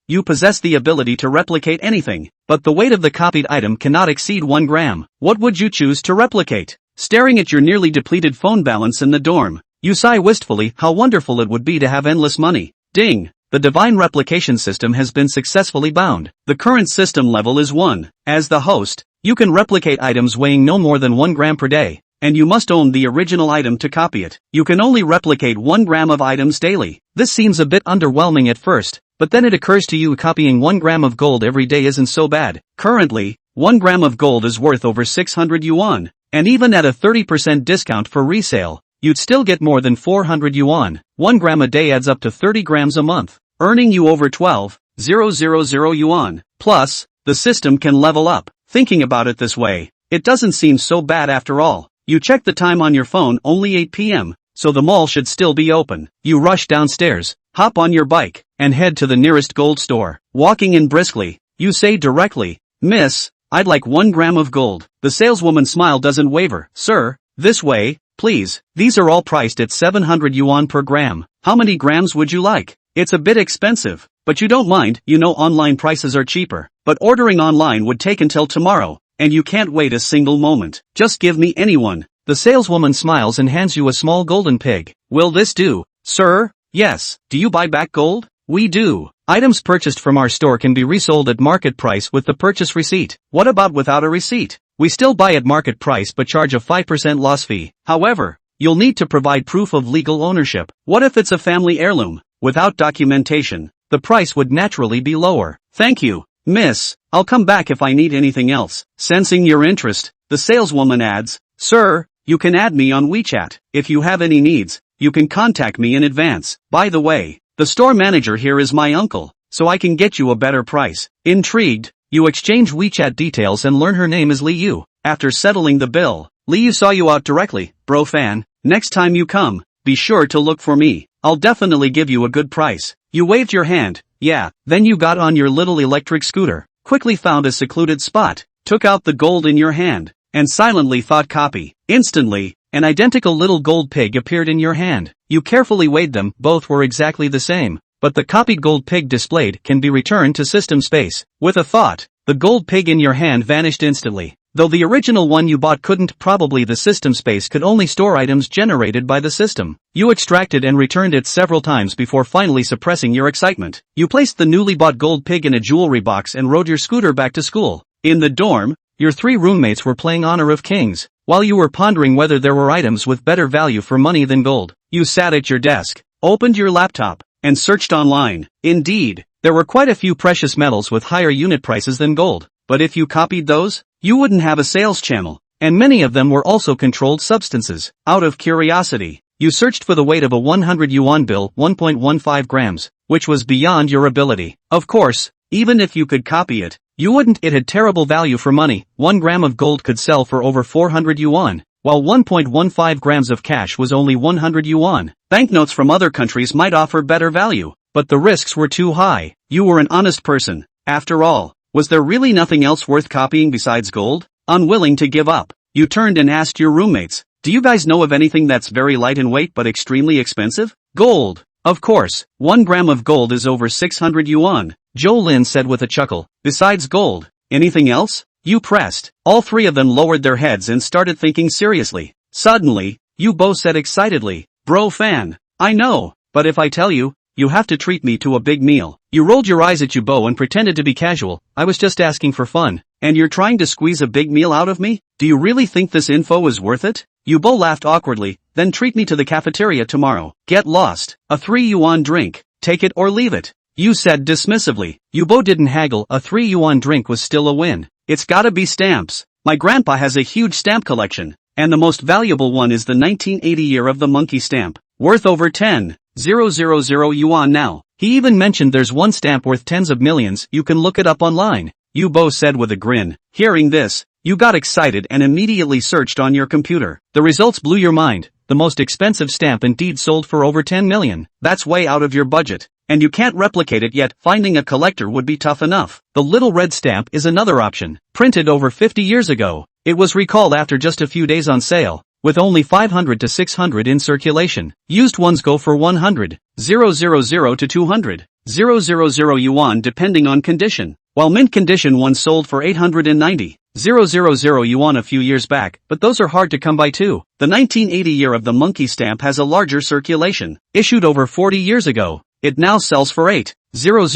You possess the ability to replicate anything, but the weight of the copied item cannot exceed 1 gram. What would you choose to replicate? Staring at your nearly depleted phone balance in the dorm, you sigh wistfully how wonderful it would be to have endless money. Ding! The divine replication system has been successfully bound. The current system level is 1. As the host, you can replicate items weighing no more than 1 gram per day, and you must own the original item to copy it. You can only replicate 1 gram of items daily. This seems a bit underwhelming at first, but then it occurs to you copying 1 gram of gold every day isn't so bad. Currently, 1 gram of gold is worth over 600 yuan, and even at a 30% discount for resale, you'd still get more than 400 yuan. 1 gram a day adds up to 30 grams a month, earning you over 12,000 yuan. Plus, the system can level up. Thinking about it this way, it doesn't seem so bad after all. You check the time on your phone, only 8 p.m., so the mall should still be open. You rush downstairs, hop on your bike, and head to the nearest gold store. Walking in briskly, you say directly, "Miss, I'd like 1 gram of gold." The saleswoman's smile doesn't waver. "Sir, this way, please. These are all priced at 700 yuan per gram. How many grams would you like?" It's a bit expensive, but you don't mind, you know online prices are cheaper. But ordering online would take until tomorrow, and you can't wait a single moment. "Just give me any one." The saleswoman smiles and hands you a small golden pig. "Will this do, sir?" "Yes." "Do you buy back gold?" "We do. Items purchased from our store can be resold at market price with the purchase receipt." "What about without a receipt?" "We still buy at market price but charge a 5% loss fee. However, you'll need to provide proof of legal ownership." "What if it's a family heirloom?" "Without documentation, the price would naturally be lower." "Thank you, miss. I'll come back if I need anything else." Sensing your interest, the saleswoman adds, "Sir, you can add me on WeChat. If you have any needs, you can contact me in advance. By the way, the store manager here is my uncle, so I can get you a better price." Intrigued, you exchange WeChat details and learn her name is Li Yu. After settling the bill, Li Yu saw you out directly. "Bro fan, next time you come, be sure to look for me. I'll definitely give you a good price." You waved your hand. "Yeah." Then you got on your little electric scooter, quickly found a secluded spot, took out the gold in your hand, and silently thought copy. Instantly, an identical little gold pig appeared in your hand. You carefully weighed them, both were exactly the same, but the copied gold pig displayed can be returned to system space. With a thought, the gold pig in your hand vanished instantly. Though the original one you bought couldn't, probably the system space could only store items generated by the system. You extracted and returned it several times before finally suppressing your excitement. You placed the newly bought gold pig in a jewelry box and rode your scooter back to school. In the dorm, your 3 roommates were playing Honor of Kings. While you were pondering whether there were items with better value for money than gold, you sat at your desk, opened your laptop, and searched online. Indeed, there were quite a few precious metals with higher unit prices than gold. But if you copied those, you wouldn't have a sales channel, and many of them were also controlled substances. Out of curiosity, you searched for the weight of a 100 yuan bill, 1.15 grams, which was beyond your ability. Of course, even if you could copy it, you wouldn't. It had terrible value for money. 1 gram of gold could sell for over 400 yuan, while 1.15 grams of cash was only 100 yuan. Banknotes from other countries might offer better value, but the risks were too high. You were an honest person, after all. Was there really nothing else worth copying besides gold? Unwilling to give up, you turned and asked your roommates, "Do you guys know of anything that's very light in weight but extremely expensive?" "Gold. Of course, 1 gram of gold is over 600 yuan, Zhou Lin said with a chuckle. "Besides gold, anything else?" You pressed. All 3 of them lowered their heads and started thinking seriously. Suddenly, Yu Bo said excitedly, "Bro fan, I know, but if I tell you, you have to treat me to a big meal." You rolled your eyes at Yu Bo and pretended to be casual. "I was just asking for fun. And you're trying to squeeze a big meal out of me? Do you really think this info is worth it?" Yu Bo laughed awkwardly. "Then treat me to the cafeteria tomorrow. Get lost. A 3 yuan drink. Take it or leave it." You said dismissively. Yu Bo didn't haggle. A 3 yuan drink was still a win. "It's gotta be stamps. My grandpa has a huge stamp collection, and the most valuable one is the 1980 year of the monkey stamp, worth over 10,000 yuan now. He even mentioned there's one stamp worth tens of millions. You can look it up online," Yu Bo said with a grin. Hearing this, you got excited and immediately searched on your computer. The results blew your mind. The most expensive stamp indeed sold for over 10 million. That's way out of your budget, and you can't replicate it yet. Finding a collector would be tough enough. The little red stamp is another option. Printed over 50 years ago, it was recalled after just a few days on sale. with only 500 to 600 in circulation. Used ones go for 100, 000 to 200, 000 yuan depending on condition, while mint condition ones sold for 890, 000 yuan a few years back, but those are hard to come by too. The 1980 year of the monkey stamp has a larger circulation. Issued over 40 years ago, it now sells for 8, 000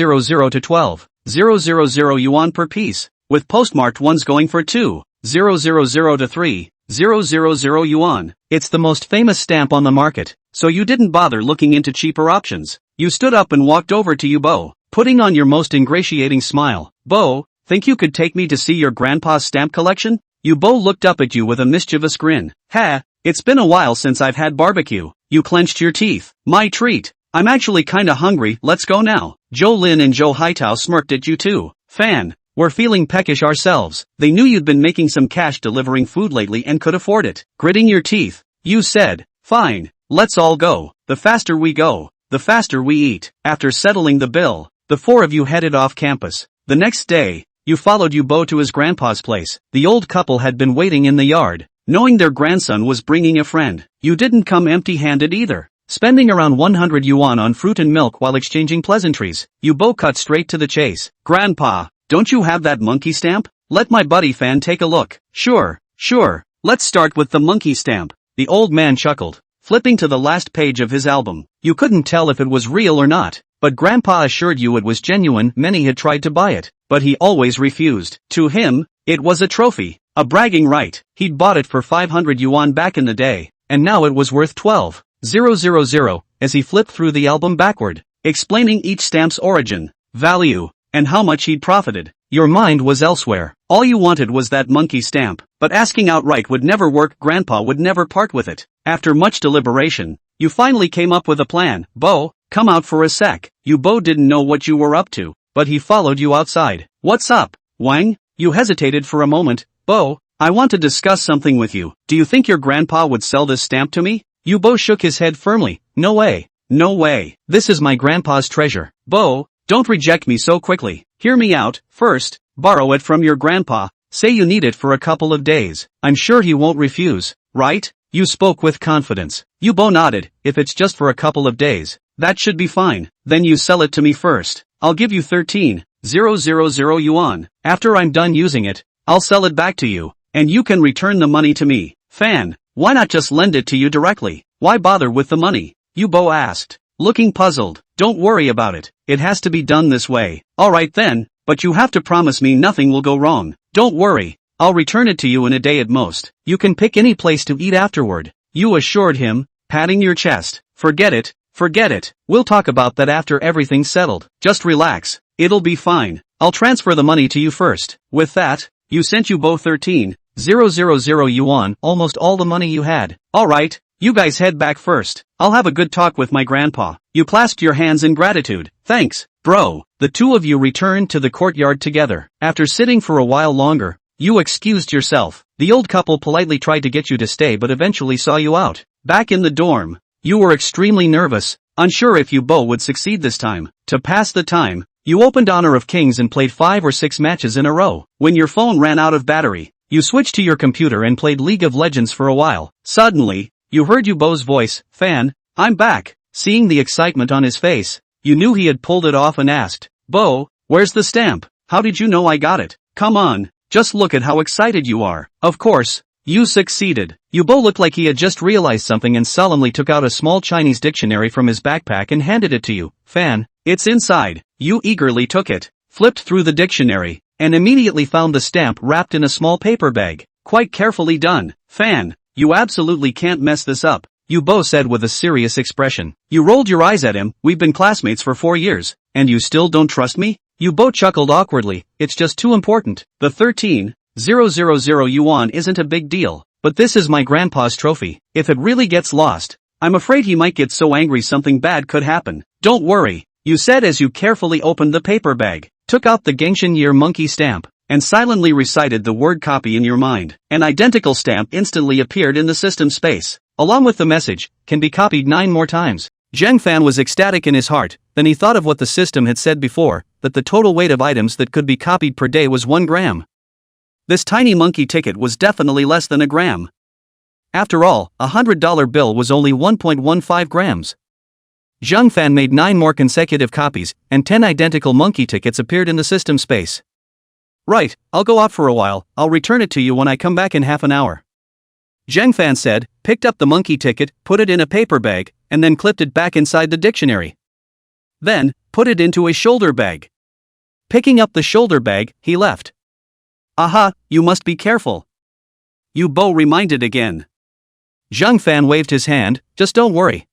to 12, 000 yuan per piece, with postmarked ones going for 2, 000 to 3, 000 yuan. It's the most famous stamp on the market, so you didn't bother looking into cheaper options. You stood up and walked over to you, Bo, putting on your most ingratiating smile. Bo, think you could take me to see your grandpa's stamp collection? You Bo looked up at you with a mischievous grin. Ha, it's been a while since I've had barbecue. You clenched your teeth. My treat. I'm actually kinda hungry, let's go now. Joe Lin and Joe Haitao smirked at you too. Fan, we're feeling peckish ourselves. They knew you'd been making some cash delivering food lately and could afford it. Gritting your teeth, you said, fine, let's all go. The faster we go, the faster we eat. After settling the bill, the four of you headed off campus. The next day, you followed Bo to his grandpa's place. The old couple had been waiting in the yard, knowing their grandson was bringing a friend. You didn't come empty-handed either. Spending around 100 yuan on fruit and milk while exchanging pleasantries, Bo cut straight to the chase. Grandpa, don't you have that monkey stamp? Let my buddy Fan take a look. Sure. Let's start with the monkey stamp. The old man chuckled, flipping to the last page of his album. You couldn't tell if it was real or not, but Grandpa assured you it was genuine. Many had tried to buy it, but he always refused. To him, it was a trophy, a bragging right. He'd bought it for 500 yuan back in the day, and now it was worth 12, 000, as he flipped through the album backward, explaining each stamp's origin, value, and how much he'd profited. Your mind was elsewhere. All you wanted was that monkey stamp, but asking outright would never work. Grandpa would never part with it. After much deliberation, you finally came up with a plan. Bo, come out for a sec. Bo didn't know what you were up to, but he followed you outside. What's up, Wang? You hesitated for a moment. Bo, I want to discuss something with you. Do you think your grandpa would sell this stamp to me? Bo shook his head firmly. No way. No way. This is my grandpa's treasure. Bo, don't reject me so quickly. Hear me out. First, borrow it from your grandpa. Say you need it for a couple of days. I'm sure he won't refuse, right? You spoke with confidence. Bo nodded. If it's just for a couple of days, that should be fine. Then you sell it to me first. I'll give you 13,000 yuan. After I'm done using it, I'll sell it back to you, and you can return the money to me. Fan, why not just lend it to you directly? Why bother with the money? Bo asked, looking puzzled. Don't worry about it. It has to be done this way. Alright then, but you have to promise me nothing will go wrong. Don't worry, I'll return it to you in a day at most. You can pick any place to eat afterward. You assured him, patting your chest. Forget it. We'll talk about that after everything's settled. Just relax. It'll be fine. I'll transfer the money to you first. With that, you sent Bo 13,000 yuan, almost all the money you had. Alright, you guys head back first. I'll have a good talk with my grandpa. You clasped your hands in gratitude. Thanks, bro. The two of you returned to the courtyard together. After sitting for a while longer, you excused yourself. The old couple politely tried to get you to stay but eventually saw you out. Back in the dorm, you were extremely nervous, unsure if Bo would succeed this time. To pass the time, you opened Honor of Kings and played 5 or 6 matches in a row. When your phone ran out of battery, you switched to your computer and played League of Legends for a while. Suddenly, you heard Bo's voice. Fan, I'm back. Seeing the excitement on his face, you knew he had pulled it off and asked, Bo, where's the stamp? How did you know I got it? Come on, just look at how excited you are. Of course, you succeeded. Bo looked like he had just realized something and solemnly took out a small Chinese dictionary from his backpack and handed it to you. Fan, it's inside. You eagerly took it, flipped through the dictionary, and immediately found the stamp wrapped in a small paper bag. Quite carefully done. Fan, you absolutely can't mess this up, Bo said with a serious expression. You rolled your eyes at him. We've been classmates for 4 years, and you still don't trust me? Bo chuckled awkwardly. It's just too important. The 13,000 yuan isn't a big deal, but this is my grandpa's trophy. If it really gets lost, I'm afraid he might get so angry something bad could happen. Don't worry, you said as you carefully opened the paper bag, took out the Genshin Year monkey stamp, and silently recited the word copy in your mind. An identical stamp instantly appeared in the system space, along with the message, can be copied 9 more times. Zheng Fan was ecstatic in his heart. Then he thought of what the system had said before, that the total weight of items that could be copied per day was 1 gram. This tiny monkey ticket was definitely less than a gram. After all, a $100 bill was only 1.15 grams. Zhang Fan made 9 more consecutive copies, and 10 identical monkey tickets appeared in the system space. Right, I'll go out for a while, I'll return it to you when I come back in half an hour. Zhang Fan said, picked up the monkey ticket, put it in a paper bag, and then clipped it back inside the dictionary. Then, put it into a shoulder bag. Picking up the shoulder bag, he left. Aha, you must be careful. Yu Bo reminded again. Zhang Fan waved his hand, just don't worry.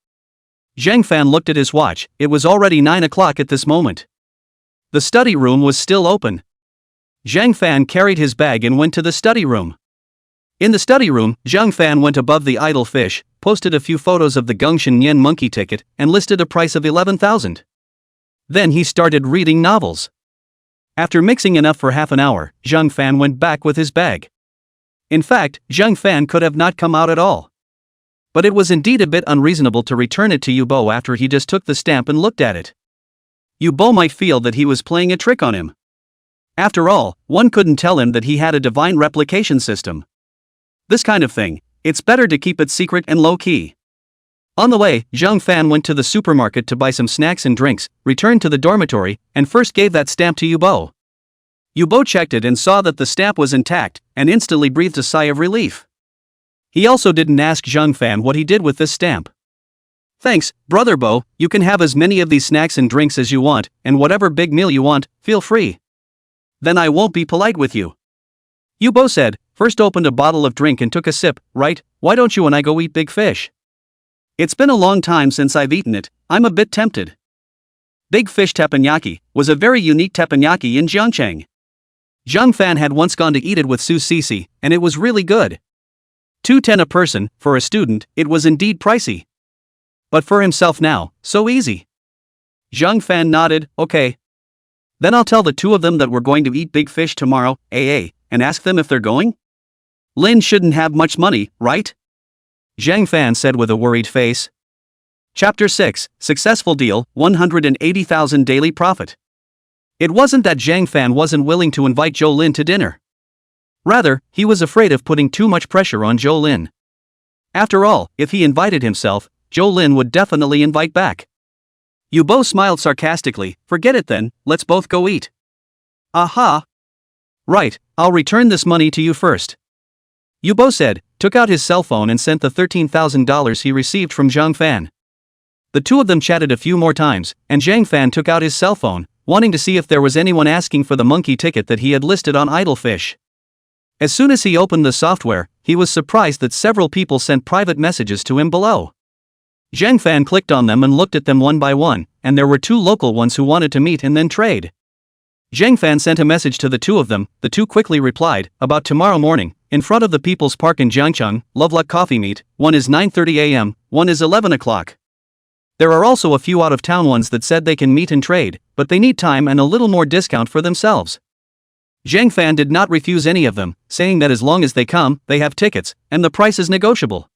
Zhang Fan looked at his watch, it was already 9 o'clock at this moment. The study room was still open. Zhang Fan carried his bag and went to the study room. In the study room, Zhang Fan went above the idle fish, posted a few photos of the Gongxin Yen monkey ticket, and listed a price of 11,000. Then he started reading novels. After mixing enough for half an hour, Zhang Fan went back with his bag. In fact, Zhang Fan could have not come out at all. But it was indeed a bit unreasonable to return it to Yu Bo after he just took the stamp and looked at it. Yu Bo might feel that he was playing a trick on him. After all, one couldn't tell him that he had a divine replication system. This kind of thing, it's better to keep it secret and low-key. On the way, Zhang Fan went to the supermarket to buy some snacks and drinks, returned to the dormitory, and first gave that stamp to Yu Bo. Yu Bo checked it and saw that the stamp was intact, and instantly breathed a sigh of relief. He also didn't ask Zhang Fan what he did with this stamp. Thanks, Brother Bo, you can have as many of these snacks and drinks as you want, and whatever big meal you want, feel free. Then I won't be polite with you. Yu Bo said, first opened a bottle of drink and took a sip, right, why don't you and I go eat big fish? It's been a long time since I've eaten it, I'm a bit tempted. Big fish teppanyaki was a very unique teppanyaki in Jiangcheng. Zhang Fan had once gone to eat it with Su Sisi, and it was really good. 210 a person, for a student, it was indeed pricey. But for himself now, so easy. Zhang Fan nodded, okay. Then I'll tell the two of them that we're going to eat big fish tomorrow, and ask them if they're going? Lin shouldn't have much money, right? Zhang Fan said with a worried face. Chapter 6, Successful Deal, 180,000 Daily Profit. It wasn't that Zhang Fan wasn't willing to invite Zhou Lin to dinner. Rather, he was afraid of putting too much pressure on Zhou Lin. After all, if he invited himself, Zhou Lin would definitely invite back. Yu Bo smiled sarcastically, forget it then, let's both go eat. Aha! Right, I'll return this money to you first. Yu Bo said, took out his cell phone and sent the $13,000 he received from Zhang Fan. The two of them chatted a few more times, and Zhang Fan took out his cell phone, wanting to see if there was anyone asking for the monkey ticket that he had listed on Idle Fish. As soon as he opened the software, he was surprised that several people sent private messages to him below. Zhang Fan clicked on them and looked at them one by one, and there were 2 local ones who wanted to meet and then trade. Zhang Fan sent a message to the 2 of them, the 2 quickly replied, about tomorrow morning, in front of the People's Park in Jiangcheng, Loveluck Coffee Meet, one is 9:30 a.m., one is 11 o'clock. There are also a few out-of-town ones that said they can meet and trade, but they need time and a little more discount for themselves. Zhang Fan did not refuse any of them, saying that as long as they come, they have tickets, and the price is negotiable.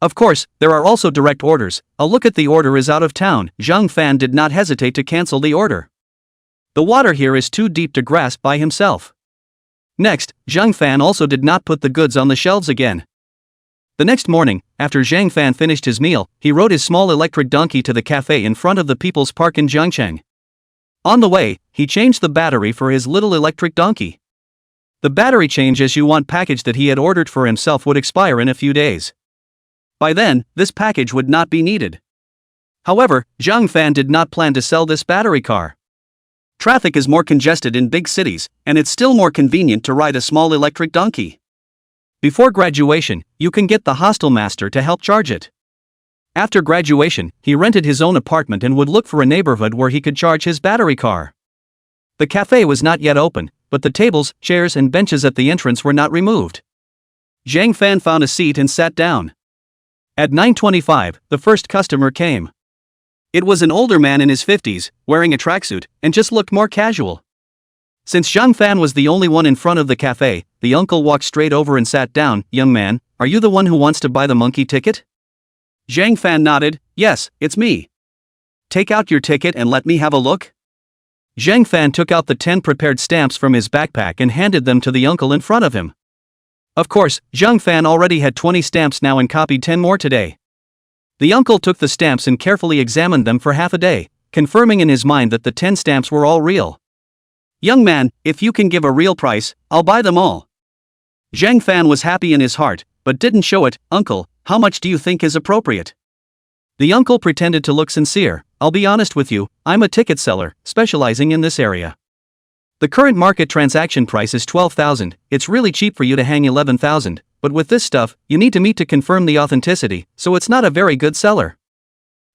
Of course, there are also direct orders, a look at the order is out of town, Zhang Fan did not hesitate to cancel the order. The water here is too deep to grasp by himself. Next, Zhang Fan also did not put the goods on the shelves again. The next morning, after Zhang Fan finished his meal, he rode his small electric donkey to the cafe in front of the People's Park in Jiangcheng. On the way, he changed the battery for his little electric donkey. The battery change as you want package that he had ordered for himself would expire in a few days. By then, this package would not be needed. However, Zhang Fan did not plan to sell this battery car. Traffic is more congested in big cities, and it's still more convenient to ride a small electric donkey. Before graduation, you can get the hostel master to help charge it. After graduation, he rented his own apartment and would look for a neighborhood where he could charge his battery car. The cafe was not yet open, but the tables, chairs and benches at the entrance were not removed. Zhang Fan found a seat and sat down. At 9:25, the first customer came. It was an older man in his 50s, wearing a tracksuit, and just looked more casual. Since Zhang Fan was the only one in front of the cafe, the uncle walked straight over and sat down. Young man, are you the one who wants to buy the monkey ticket? Zhang Fan nodded, yes, it's me. Take out your ticket and let me have a look. Zhang Fan took out the 10 prepared stamps from his backpack and handed them to the uncle in front of him. Of course, Zhang Fan already had 20 stamps now and copied 10 more today. The uncle took the stamps and carefully examined them for half a day, confirming in his mind that the 10 stamps were all real. Young man, if you can give a real price, I'll buy them all. Zhang Fan was happy in his heart, but didn't show it. Uncle, how much do you think is appropriate? The uncle pretended to look sincere. I'll be honest with you, I'm a ticket seller, specializing in this area. The current market transaction price is 12,000, it's really cheap for you to hang 11,000, but with this stuff, you need to meet to confirm the authenticity, so it's not a very good seller.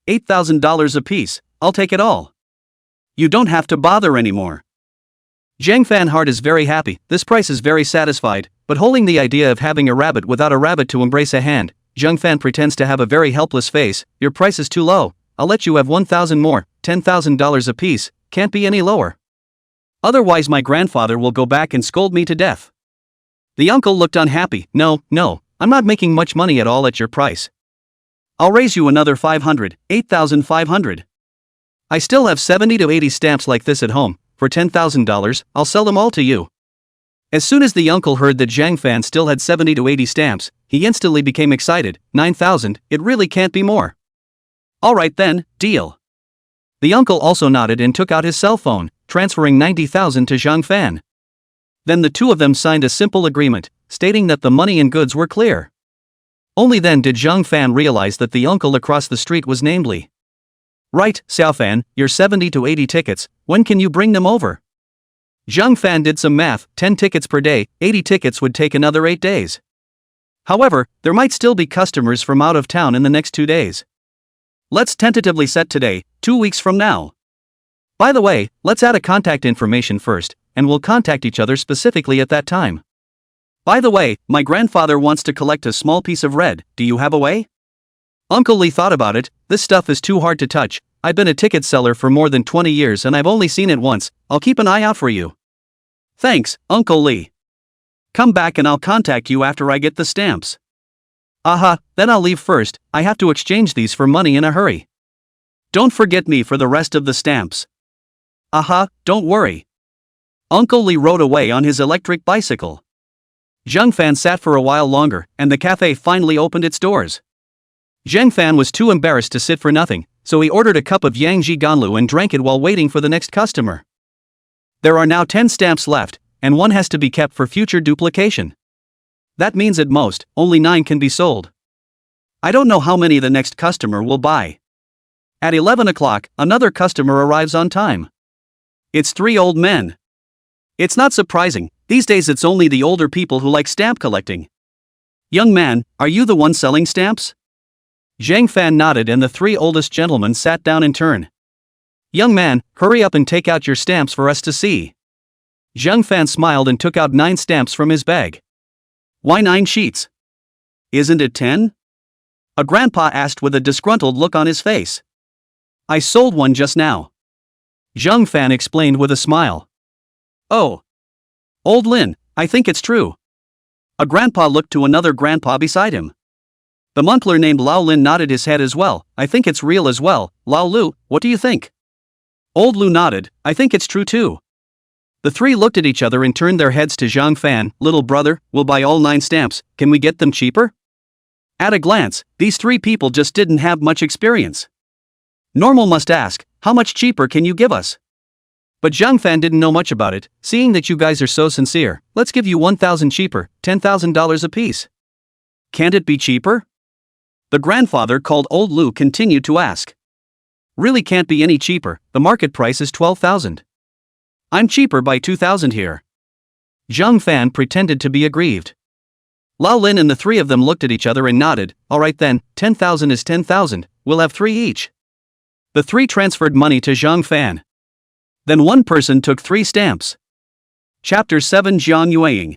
$8,000 a piece, I'll take it all. You don't have to bother anymore. Zhang Fan heart is very happy, this price is very satisfied, but holding the idea of having a rabbit without a rabbit to embrace a hand, Zhang Fan pretends to have a very helpless face. Your price is too low, I'll let you have 1,000 more, $10,000 a piece, can't be any lower. Otherwise my grandfather will go back and scold me to death. The uncle looked unhappy. No, I'm not making much money at all at your price. I'll raise you another 500, 8,500. I still have 70 to 80 stamps like this at home, for $10,000, I'll sell them all to you. As soon as the uncle heard that Zhang Fan still had 70 to 80 stamps, he instantly became excited. 9,000, it really can't be more. Alright then, deal. The uncle also nodded and took out his cell phone, transferring 90,000 to Zhang Fan. Then the two of them signed a simple agreement, stating that the money and goods were clear. Only then did Zhang Fan realize that the uncle across the street was named Li. Right, Xiao Fan, your 70 to 80 tickets, when can you bring them over? Zhang Fan did some math, 10 tickets per day, 80 tickets would take another 8 days. However, there might still be customers from out of town in the next 2 days. Let's tentatively set today, 2 weeks from now. By the way, let's add a contact information first, and we'll contact each other specifically at that time. By the way, my grandfather wants to collect a small piece of red, do you have a way? Uncle Li thought about it, this stuff is too hard to touch, I've been a ticket seller for more than 20 years and I've only seen it once, I'll keep an eye out for you. Thanks, Uncle Li. Come back and I'll contact you after I get the stamps. Aha, then I'll leave first, I have to exchange these for money in a hurry. Don't forget me for the rest of the stamps. Aha, don't worry. Uncle Li rode away on his electric bicycle. Zhang Fan sat for a while longer, and the cafe finally opened its doors. Zhang Fan was too embarrassed to sit for nothing, so he ordered a cup of Yangji Ganlu and drank it while waiting for the next customer. There are now 10 stamps left, and one has to be kept for future duplication. That means at most, only 9 can be sold. I don't know how many the next customer will buy. At 11 o'clock, another customer arrives on time. It's 3 old men. It's not surprising, these days it's only the older people who like stamp collecting. Young man, are you the one selling stamps? Zhang Fan nodded and the 3 oldest gentlemen sat down in turn. Young man, hurry up and take out your stamps for us to see. Zhang Fan smiled and took out 9 stamps from his bag. Why 9 sheets? Isn't it 10? A grandpa asked with a disgruntled look on his face. I sold one just now. Zhang Fan explained with a smile. Oh. Old Lin, I think it's true. A grandpa looked to another grandpa beside him. The monkler named Lao Lin nodded his head as well. I think it's real as well. Lao Lu, what do you think? Old Lu nodded, I think it's true too. The 3 looked at each other and turned their heads to Zhang Fan. Little brother, we'll buy all 9 stamps, can we get them cheaper? At a glance, these 3 people just didn't have much experience. Normal must ask, how much cheaper can you give us? But Zhang Fan didn't know much about it, seeing that you guys are so sincere, let's give you 1,000 cheaper, $10,000 apiece. Can't it be cheaper? The grandfather called Old Lu continued to ask. Really can't be any cheaper, the market price is 12,000. I'm cheaper by 2,000 here. Zhang Fan pretended to be aggrieved. Lao Lin and the 3 of them looked at each other and nodded, alright then, 10,000 is 10,000, we'll have 3 each. The 3 transferred money to Zhang Fan. Then one person took 3 stamps. Chapter 7 Zhang Yueying.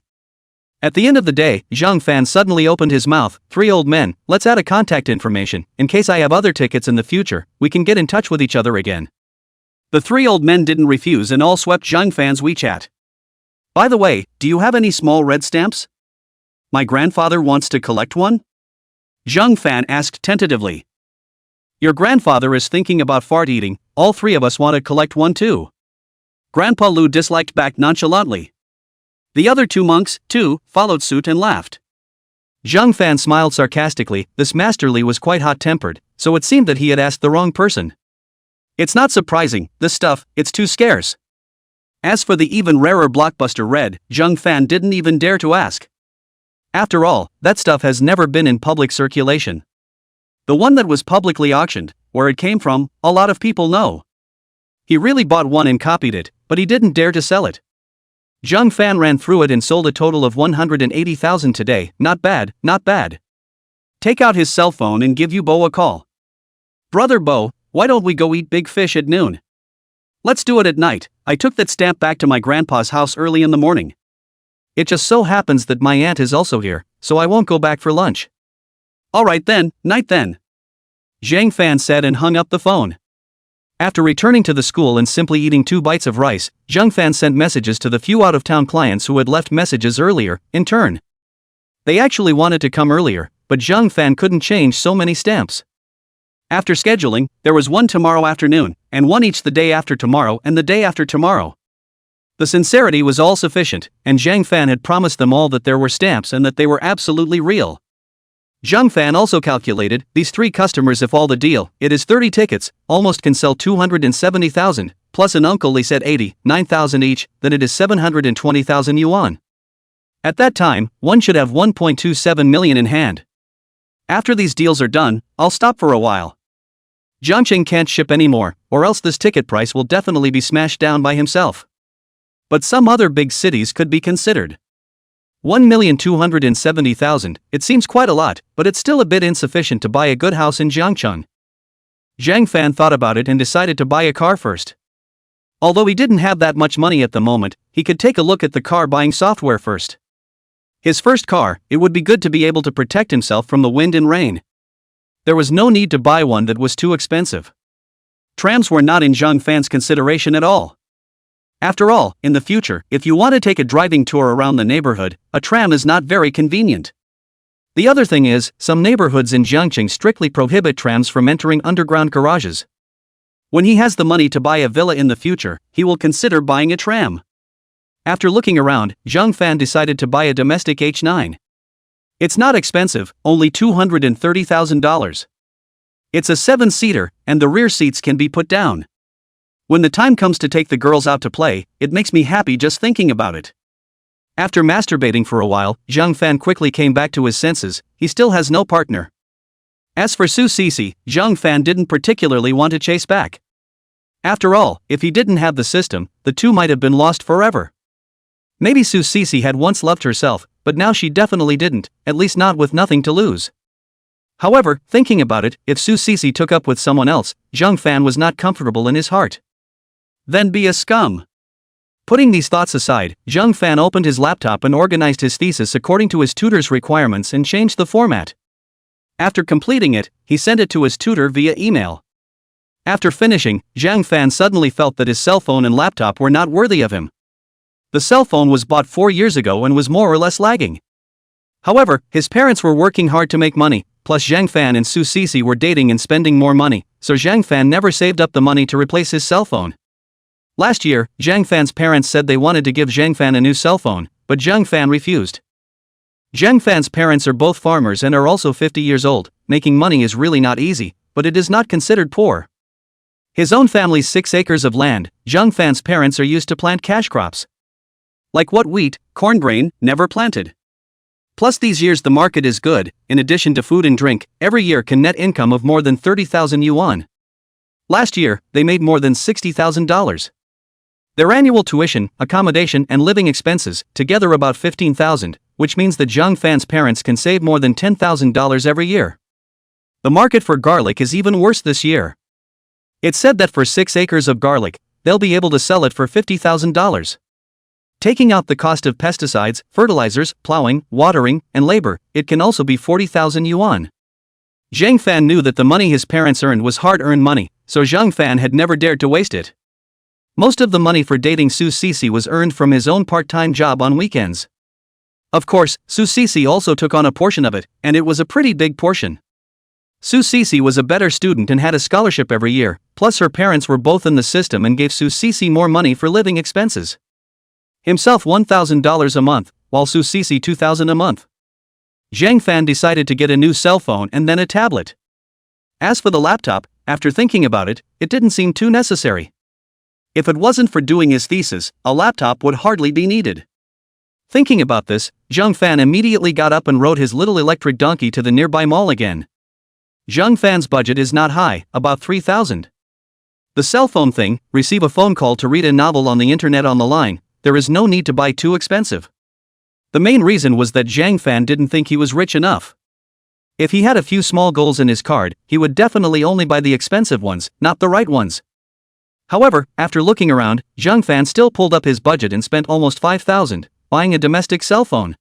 At the end of the day, Zhang Fan suddenly opened his mouth. 3 old men, let's add a contact information, in case I have other tickets in the future, we can get in touch with each other again. The 3 old men didn't refuse and all swept Zhang Fan's WeChat. By the way, do you have any small red stamps? My grandfather wants to collect one? Zhang Fan asked tentatively. Your grandfather is thinking about fart eating, all 3 of us want to collect one too. Grandpa Lu disliked back nonchalantly. The other two monks, too, followed suit and laughed. Zhang Fan smiled sarcastically. This Master Li was quite hot-tempered, so it seemed that he had asked the wrong person. It's not surprising, this stuff, it's too scarce. As for the even rarer blockbuster red, Zhang Fan didn't even dare to ask. After all, that stuff has never been in public circulation. The one that was publicly auctioned, where it came from, a lot of people know. He really bought one and copied it, but he didn't dare to sell it. Zhang Fan ran through it and sold a total of 180,000 today. Not bad, not bad. Take out his cell phone and give you Bo a call. Brother Bo, why don't we go eat big fish at noon? Let's do it at night. I took that stamp back to my grandpa's house early in the morning. It just so happens that my aunt is also here, so I won't go back for lunch. Alright then, night then. Zhang Fan said and hung up the phone. After returning to the school and simply eating 2 bites of rice, Zhang Fan sent messages to the few out-of-town clients who had left messages earlier, in turn. They actually wanted to come earlier, but Zhang Fan couldn't change so many stamps. After scheduling, there was one tomorrow afternoon, and one each the day after tomorrow and the day after tomorrow. The sincerity was all sufficient, and Zhang Fan had promised them all that there were stamps and that they were absolutely real. Zhang Fan also calculated, these 3 customers if all the deal, it is 30 tickets, almost can sell 270,000, plus an Uncle Lee said 89,000 each, then it is 720,000 yuan. At that time, one should have 1.27 million in hand. After these deals are done, I'll stop for a while. Jiangqing can't ship anymore, or else this ticket price will definitely be smashed down by himself. But some other big cities could be considered. 1,270,000, it seems quite a lot, but it's still a bit insufficient to buy a good house in Jiangcheng. Zhang Fan thought about it and decided to buy a car first. Although he didn't have that much money at the moment, he could take a look at the car buying software first. His first car, it would be good to be able to protect himself from the wind and rain. There was no need to buy one that was too expensive. Trams were not in Zhang Fan's consideration at all. After all, in the future, if you want to take a driving tour around the neighborhood, a tram is not very convenient. The other thing is, some neighborhoods in Jiangqing strictly prohibit trams from entering underground garages. When he has the money to buy a villa in the future, he will consider buying a tram. After looking around, Zhang Fan decided to buy a domestic H9. It's not expensive, only $230,000. It's a 7-seater, and the rear seats can be put down. When the time comes to take the girls out to play, it makes me happy just thinking about it. After masturbating for a while, Zhang Fan quickly came back to his senses. He still has no partner. As for Su Sisi, Zhang Fan didn't particularly want to chase back. After all, if he didn't have the system, the two might have been lost forever. Maybe Su Sisi had once loved herself, but now she definitely didn't, at least not with nothing to lose. However, thinking about it, if Su Sisi took up with someone else, Zhang Fan was not comfortable in his heart. Then be a scum. Putting these thoughts aside, Zhang Fan opened his laptop and organized his thesis according to his tutor's requirements and changed the format. After completing it, he sent it to his tutor via email. After finishing, Zhang Fan suddenly felt that his cell phone and laptop were not worthy of him. The cell phone was bought 4 years ago and was more or less lagging. However, his parents were working hard to make money, plus Zhang Fan and Su Sisi were dating and spending more money, so Zhang Fan never saved up the money to replace his cell phone. Last year, Zhang Fan's parents said they wanted to give Zhang Fan a new cell phone, but Zhang Fan refused. Zhang Fan's parents are both farmers and are also 50 years old. Making money is really not easy, but it is not considered poor. His own family's 6 acres of land, Zhang Fan's parents are used to plant cash crops. Like what wheat, corn grain, never planted. Plus these years the market is good, in addition to food and drink, every year can net income of more than 30,000 yuan. Last year, they made more than $60,000. Their annual tuition, accommodation and living expenses, together about 15,000, which means that Zhang Fan's parents can save more than $10,000 every year. The market for garlic is even worse this year. It's said that for 6 acres of garlic, they'll be able to sell it for $50,000. Taking out the cost of pesticides, fertilizers, plowing, watering, and labor, it can also be 40,000 yuan. Zhang Fan knew that the money his parents earned was hard-earned money, so Zhang Fan had never dared to waste it. Most of the money for dating Su Sisi was earned from his own part-time job on weekends. Of course, Su Sisi also took on a portion of it, and it was a pretty big portion. Su Sisi was a better student and had a scholarship every year, plus her parents were both in the system and gave Su Sisi more money for living expenses. Himself $1,000 a month, while Su Sisi $2,000 a month. Zhang Fan decided to get a new cell phone and then a tablet. As for the laptop, after thinking about it, it didn't seem too necessary. If it wasn't for doing his thesis, a laptop would hardly be needed. Thinking about this, Zhang Fan immediately got up and rode his little electric donkey to the nearby mall again. Zhang Fan's budget is not high, about 3,000. The cell phone thing, receive a phone call to read a novel on the internet on the line, there is no need to buy too expensive. The main reason was that Zhang Fan didn't think he was rich enough. If he had a few small goals in his card, he would definitely only buy the expensive ones, not the right ones. However, after looking around, Zhang Fan still pulled up his budget and spent almost 5,000, buying a domestic cell phone.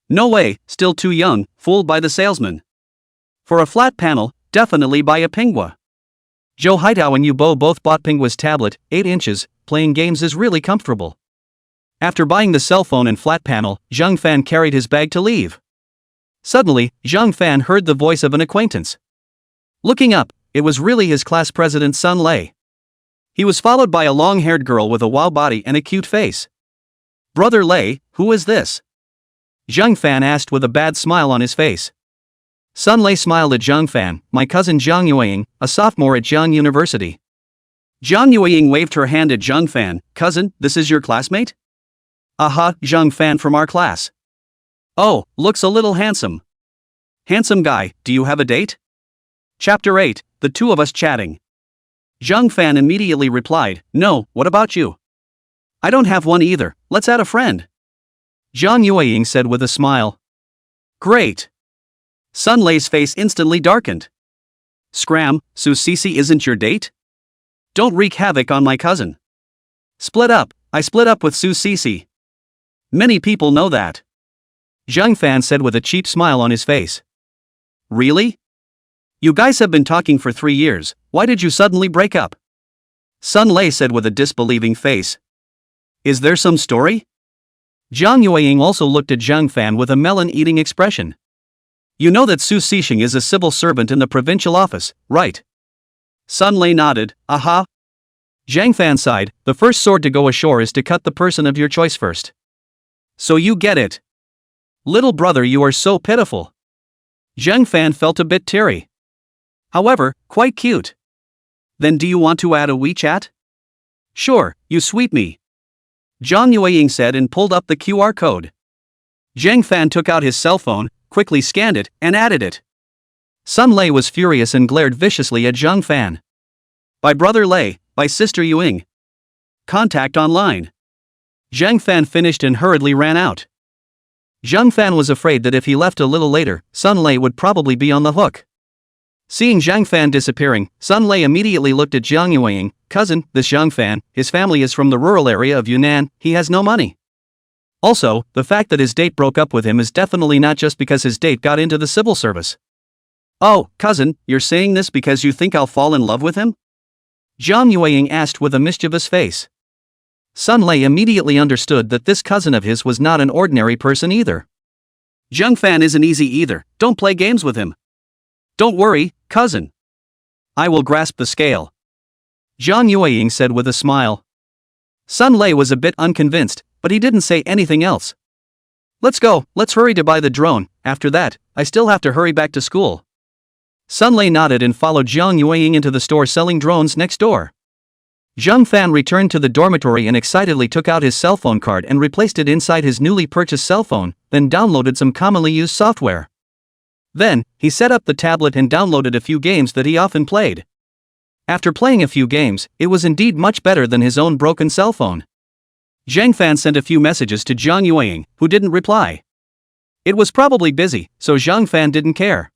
No way, still too young, fooled by the salesman. For a flat panel, definitely buy a Manhwa. Zhou Haitao and Yubo both bought Manhwa's tablet, 8 inches, playing games is really comfortable. After buying the cell phone and flat panel, Zhang Fan carried his bag to leave. Suddenly, Zhang Fan heard the voice of an acquaintance. Looking up, it was really his class president Sun Lei. He was followed by a long-haired girl with a wow body and a cute face. "Brother Lei, who is this?" Zhang Fan asked with a bad smile on his face. Sun Lei smiled at Zhang Fan, "My cousin Zhang Yueying, a sophomore at Zhang University." Zhang Yueying waved her hand at Zhang Fan, "Cousin, this is your classmate?" "Aha, Zhang Fan from our class." "Oh, looks a little handsome." "Handsome guy, do you have a date?" Chapter 8, The Two of Us Chatting. Zhang Fan immediately replied, "No, what about you?" "I don't have one either, let's add a friend." Zhang Yueying said with a smile. "Great." Sun Lei's face instantly darkened. "Scram, Su Sisi isn't your date? Don't wreak havoc on my cousin." I split up with Su Sisi. Many people know that." Zhang Fan said with a cheap smile on his face. "Really? You guys have been talking for 3 years, why did you suddenly break up?" Sun Lei said with a disbelieving face. "Is there some story?" Zhang Yueying also looked at Zhang Fan with a melon-eating expression. "You know that Su Sixing is a civil servant in the provincial office, right?" Sun Lei nodded, "Aha." Zhang Fan sighed, "The first sword to go ashore is to cut the person of your choice first. So you get it. Little brother, you are so pitiful." Zhang Fan felt a bit teary. However, quite cute. "Then do you want to add a WeChat?" "Sure, you sweet me." Zhang Yueying said and pulled up the QR code. Zhang Fan took out his cell phone, quickly scanned it, and added it. Sun Lei was furious and glared viciously at Zhang Fan. "By brother Lei, by sister Yuing. Contact online." Zhang Fan finished and hurriedly ran out. Zhang Fan was afraid that if he left a little later, Sun Lei would probably be on the hook. Seeing Zhang Fan disappearing, Sun Lei immediately looked at Zhang Yueying, "Cousin, this Zhang Fan, his family is from the rural area of Yunnan, he has no money. Also, the fact that his date broke up with him is definitely not just because his date got into the civil service." "Oh, cousin, you're saying this because you think I'll fall in love with him?" Zhang Yueying asked with a mischievous face. Sun Lei immediately understood that this cousin of his was not an ordinary person either. "Zhang Fan isn't easy either, don't play games with him." "Don't worry, cousin. I will grasp the scale," Zhang Yueying said with a smile. Sun Lei was a bit unconvinced, but he didn't say anything else. "Let's go, let's hurry to buy the drone, after that, I still have to hurry back to school." Sun Lei nodded and followed Zhang Yueying into the store selling drones next door. Zhang Fan returned to the dormitory and excitedly took out his cell phone card and replaced it inside his newly purchased cell phone, then downloaded some commonly used software. Then, he set up the tablet and downloaded a few games that he often played. After playing a few games, it was indeed much better than his own broken cell phone. Zhang Fan sent a few messages to Zhang Yueying, who didn't reply. It was probably busy, so Zhang Fan didn't care.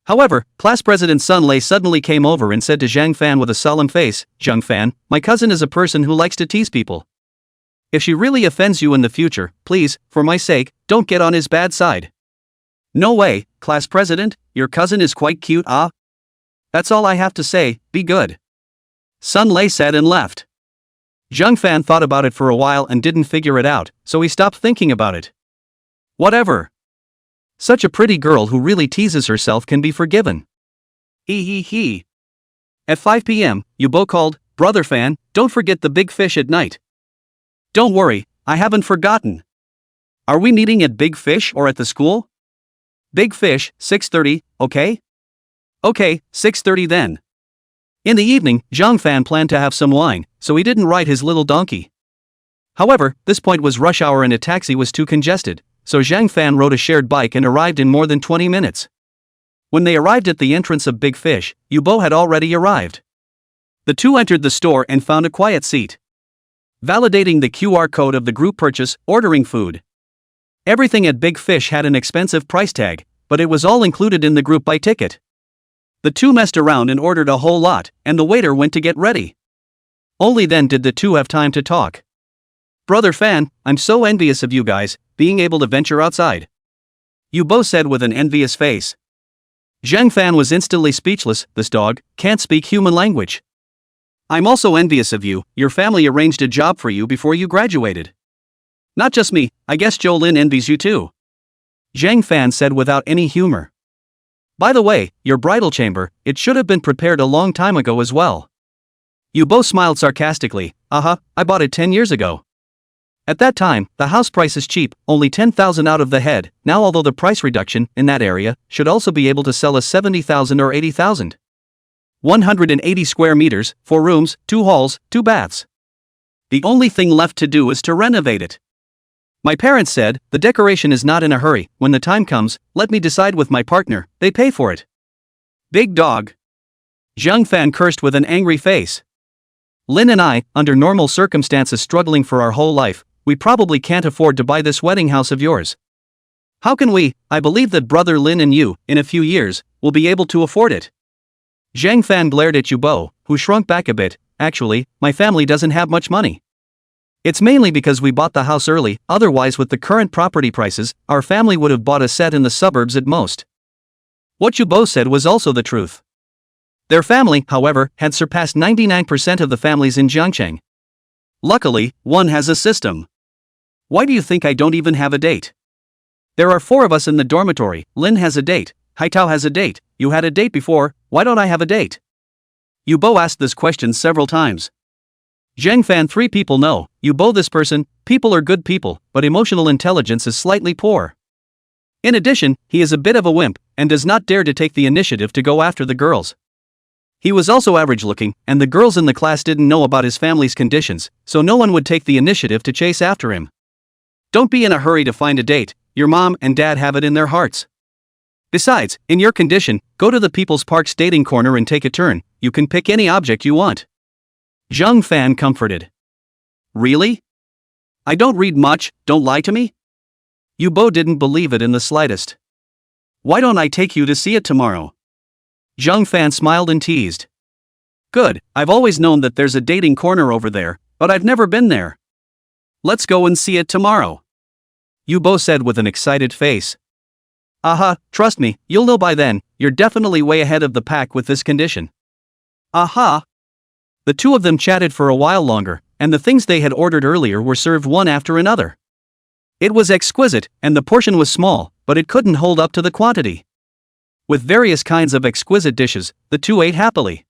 However, class president Sun Lei suddenly came over and said to Zhang Fan with a solemn face, "Zhang Fan, my cousin is a person who likes to tease people. If she really offends you in the future, please, for my sake, don't get on his bad side." "No way, class president, your cousin is quite cute, ah. That's all I have to say, be good." Sun Lei said and left. Zhang Fan thought about it for a while and didn't figure it out, so he stopped thinking about it. Whatever. Such a pretty girl who really teases herself can be forgiven. He. At 5 p.m., Yubo called, "Brother Fan, don't forget the big fish at night." "Don't worry, I haven't forgotten. Are we meeting at Big Fish or at the school? Big Fish, 6:30, okay? Okay, 6:30 then. In the evening, Zhang Fan planned to have some wine, so he didn't ride his little donkey. However, this point was rush hour and a taxi was too congested, so Zhang Fan rode a shared bike and arrived in more than 20 minutes. When they arrived at the entrance of Big Fish, Yubo had already arrived. The two entered the store and found a quiet seat. Validating the QR code of the group purchase, ordering food. Everything at Big Fish had an expensive price tag, but it was all included in the group buy ticket. The two messed around and ordered a whole lot, and the waiter went to get ready. Only then did the two have time to talk. Brother Fan, I'm so envious of you guys, being able to venture outside. Yubo said with an envious face. Zhang Fan was instantly speechless. This dog can't speak human language. I'm also envious of you, your family arranged a job for you before you graduated. Not just me, I guess Jolin envies you too. Zhang Fan said without any humor. By the way, your bridal chamber, it should have been prepared a long time ago as well. Yubo smiled sarcastically. I bought it 10 years ago. At that time, the house price is cheap, only 10,000 out of the head. Now although the price reduction, in that area, should also be able to sell us 70,000 or 80,000. 180 square meters, 4 rooms, 2 halls, 2 baths. The only thing left to do is to renovate it. My parents said, the decoration is not in a hurry, when the time comes, let me decide with my partner, they pay for it. Big dog. Zhang Fan cursed with an angry face. Lin and I, under normal circumstances struggling for our whole life, we probably can't afford to buy this wedding house of yours. How can we? I believe that brother Lin and you, in a few years, will be able to afford it. Zhang Fan glared at Yubo, who shrunk back a bit. Actually, my family doesn't have much money. It's mainly because we bought the house early, otherwise with the current property prices, our family would have bought a set in the suburbs at most. What Yubo said was also the truth. Their family, however, had surpassed 99% of the families in Jiangcheng. Luckily, one has a system. Why do you think I don't even have a date? There are 4 of us in the dormitory. Lin has a date, Haitao has a date, you had a date before, why don't I have a date? Yubo asked this question several times. Zhang Fan 3 people know, Yubo this person, people are good people, but emotional intelligence is slightly poor. In addition, he is a bit of a wimp, and does not dare to take the initiative to go after the girls. He was also average looking, and the girls in the class didn't know about his family's conditions, so no one would take the initiative to chase after him. Don't be in a hurry to find a date, your mom and dad have it in their hearts. Besides, in your condition, go to the People's Park's dating corner and take a turn, you can pick any object you want. Zhang Fan comforted. Really? I don't read much, don't lie to me? Yubo didn't believe it in the slightest. Why don't I take you to see it tomorrow? Zhang Fan smiled and teased. Good, I've always known that there's a dating corner over there, but I've never been there. Let's go and see it tomorrow. Yubo said with an excited face. Trust me, you'll know by then, you're definitely way ahead of the pack with this condition. The two of them chatted for a while longer, and the things they had ordered earlier were served one after another. It was exquisite, and the portion was small, but it couldn't hold up to the quantity. With various kinds of exquisite dishes, the two ate happily.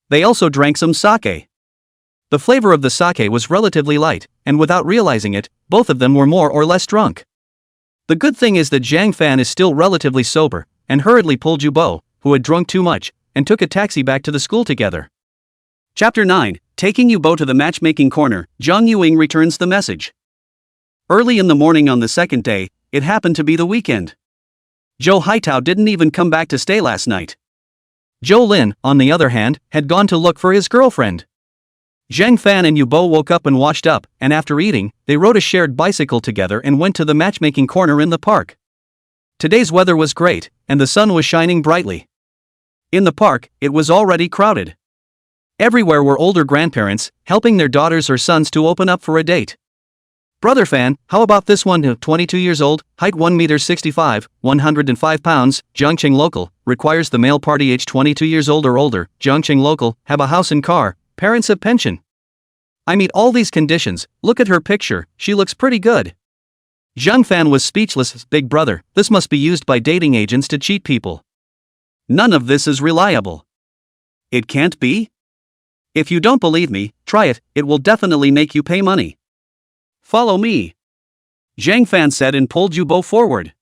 They also drank some sake. The flavor of the sake was relatively light, and without realizing it, both of them were more or less drunk. The good thing is that Zhang Fan is still relatively sober, and hurriedly pulled Yubo, who had drunk too much, and took a taxi back to the school together. Chapter 9, Taking Yubo to the matchmaking corner, Zhang Yuing returns the message. Early in the morning on the second day, it happened to be the weekend. Zhou Haitao didn't even come back to stay last night. Zhou Lin, on the other hand, had gone to look for his girlfriend. Zhang Fan and Yubo woke up and washed up, and after eating, they rode a shared bicycle together and went to the matchmaking corner in the park. Today's weather was great, and the sun was shining brightly. In the park, it was already crowded. Everywhere were older grandparents, helping their daughters or sons to open up for a date. Brother Fan, how about this one? 22 years old, height 1 meter 65, 105 pounds, Jiangcheng local, requires the male party age 22 years old or older, Jiangcheng local, have a house and car, parents have pension. I meet all these conditions, look at her picture, she looks pretty good. Zhang Fan was speechless. Big brother, this must be used by dating agents to cheat people. None of this is reliable. It can't be? If you don't believe me, try it, it will definitely make you pay money. follow me," Zhang Fan said and pulled Yubo forward.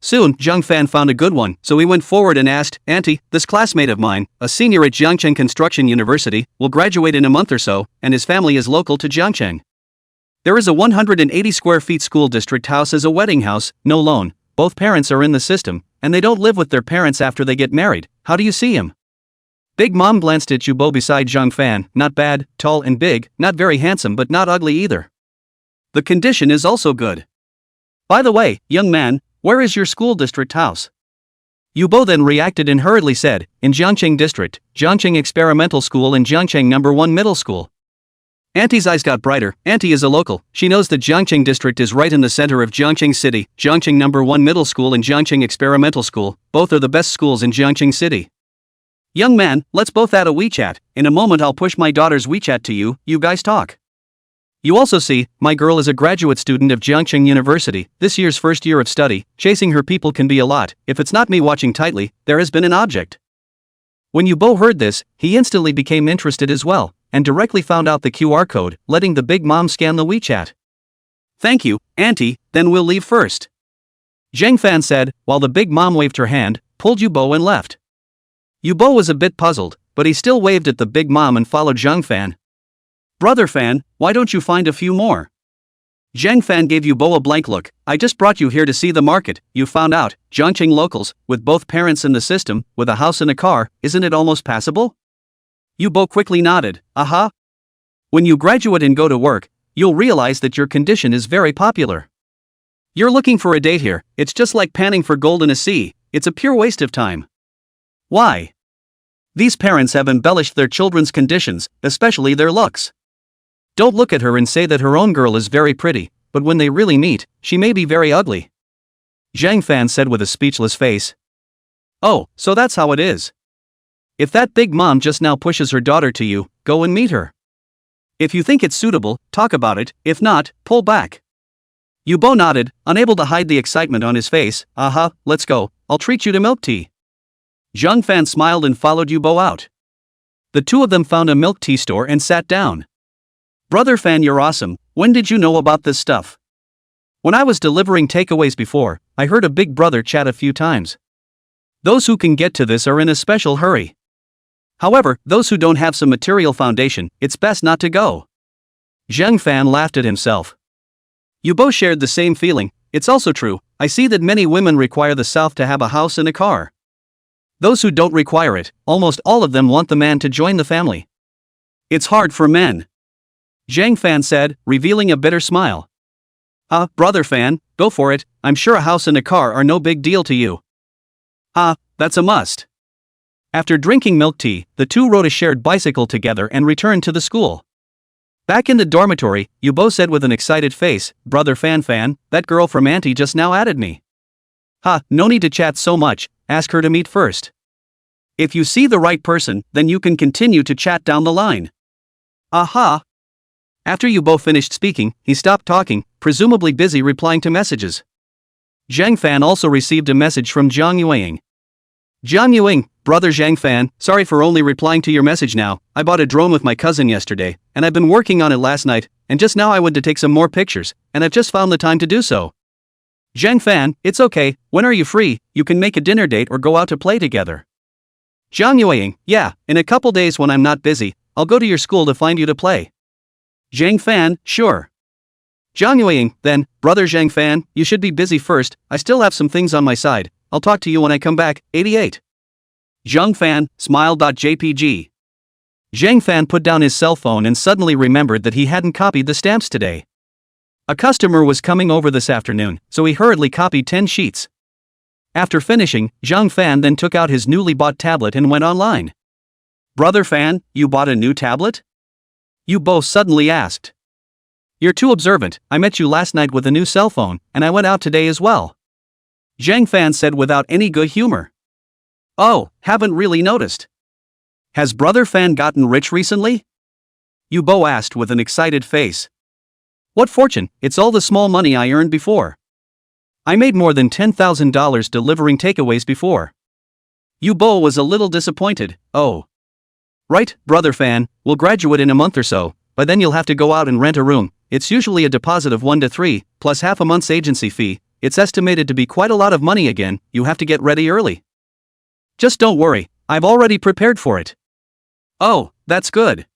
Soon, Zhang Fan found a good one, so he went forward and asked, "Auntie, this classmate of mine, a senior at Jiangcheng Construction University, will graduate in a month or so, and his family is local to Jiangcheng. There is a 180 square feet school district house as a wedding house, no loan, both parents are in the system, and they don't live with their parents after they get married. How do you see him?" Big Mom glanced at Yubo beside Zhang Fan, not bad, tall and big, not very handsome but not ugly either. The condition is also good. By the way, young man, where is your school district house? Yubo then reacted and hurriedly said, "In Jiangcheng District, Jiangcheng Experimental School and Jiangcheng No. 1 Middle School." Auntie's eyes got brighter. Auntie is a local. She knows that Jiangcheng District is right in the center of Jiangcheng City. Jiangcheng No. 1 Middle School and Jiangcheng Experimental School, both are the best schools in Jiangcheng City. Young man, let's both add a WeChat. In a moment I'll push my daughter's WeChat to you, you guys talk. You also see, my girl is a graduate student of Jiangcheng University, this year's first year of study. Chasing her people can be a lot. If it's not me watching tightly, there has been an object. When Yubo heard this, he instantly became interested as well, and directly found out the QR code, letting the Big Mom scan the WeChat. "Thank you, Auntie, then we'll leave first," Zhang Fan said, while the Big Mom waved her hand, pulled Yubo and left. Yubo was a bit puzzled, but he still waved at the Big Mom and followed Zhang Fan. "Brother Fan, why don't you find a few more?" Zhang Fan gave Yubo a blank look. "I just brought you here to see the market. You found out, Jiangcheng locals, with both parents in the system, with a house and a car, isn't it almost passable?" Yubo quickly nodded. "Aha. When you graduate and go to work, you'll realize that your condition is very popular. You're looking for a date here, it's just like panning for gold in a sea, it's a pure waste of time. Why? These parents have embellished their children's conditions, especially their looks. Don't look at her and say that her own girl is very pretty, but when they really meet, she may be very ugly," Zhang Fan said with a speechless face. "Oh, so that's how it is. If that Big Mom just now pushes her daughter to you, go and meet her. If you think it's suitable, talk about it, if not, pull back." Yubo nodded, unable to hide the excitement on his face. "Aha, let's go, I'll treat you to milk tea." Zhang Fan smiled and followed Yubo out. The two of them found a milk tea store and sat down. "Brother Fan, you're awesome, when did you know about this stuff?" "When I was delivering takeaways before, I heard a big brother chat a few times. Those who can get to this are in a special hurry. However, those who don't have some material foundation, it's best not to go." Zhang Fan laughed at himself. Yubo shared the same feeling. "It's also true, I see that many women require the South to have a house and a car. Those who don't require it, almost all of them want the man to join the family. It's hard for men," Zhang Fan said, revealing a bitter smile. Brother Fan, go for it, I'm sure a house and a car are no big deal to you." That's a must." After drinking milk tea, the two rode a shared bicycle together and returned to the school. Back in the dormitory, Yubo said with an excited face, "Brother Fan, that girl from Auntie just now added me." No need to chat so much, ask her to meet first. If you see the right person, then you can continue to chat down the line." "Aha." After Yubo finished speaking, he stopped talking, presumably busy replying to messages. Zhang Fan also received a message from Zhang Yueying. "Zhang Yueying, brother Zhang Fan, sorry for only replying to your message now. I bought a drone with my cousin yesterday, and I've been working on it last night, and just now I went to take some more pictures, and I've just found the time to do so. Zhang Fan, it's okay, when are you free? You can make a dinner date or go out to play together." Zhang Yueying, "Yeah, in a couple days when I'm not busy, I'll go to your school to find you to play." Zhang Fan, "Sure." Zhang Yueying, "Then, brother Zhang Fan, you should be busy first, I still have some things on my side, I'll talk to you when I come back, 88. Zhang Fan, smile.jpg. Zhang Fan put down his cell phone and suddenly remembered that he hadn't copied the stamps today. A customer was coming over this afternoon, so he hurriedly copied 10 sheets. After finishing, Zhang Fan then took out his newly bought tablet and went online. "Brother Fan, you bought a new tablet?" Yubo suddenly asked. "You're too observant, I met you last night with a new cell phone, and I went out today as well," Zhang Fan said without any good humor. "Oh, haven't really noticed. Has Brother Fan gotten rich recently?" Yubo asked with an excited face. "What fortune, it's all the small money I earned before. I made more than $10,000 delivering takeaways before." Yubo was a little disappointed. "Oh. Right, Brother Fan, we'll graduate in a month or so, but then you'll have to go out and rent a room. It's usually a deposit of 1 to 3, plus half a month's agency fee. It's estimated to be quite a lot of money again. You have to get ready early. Just don't worry, I've already prepared for it. Oh, that's good.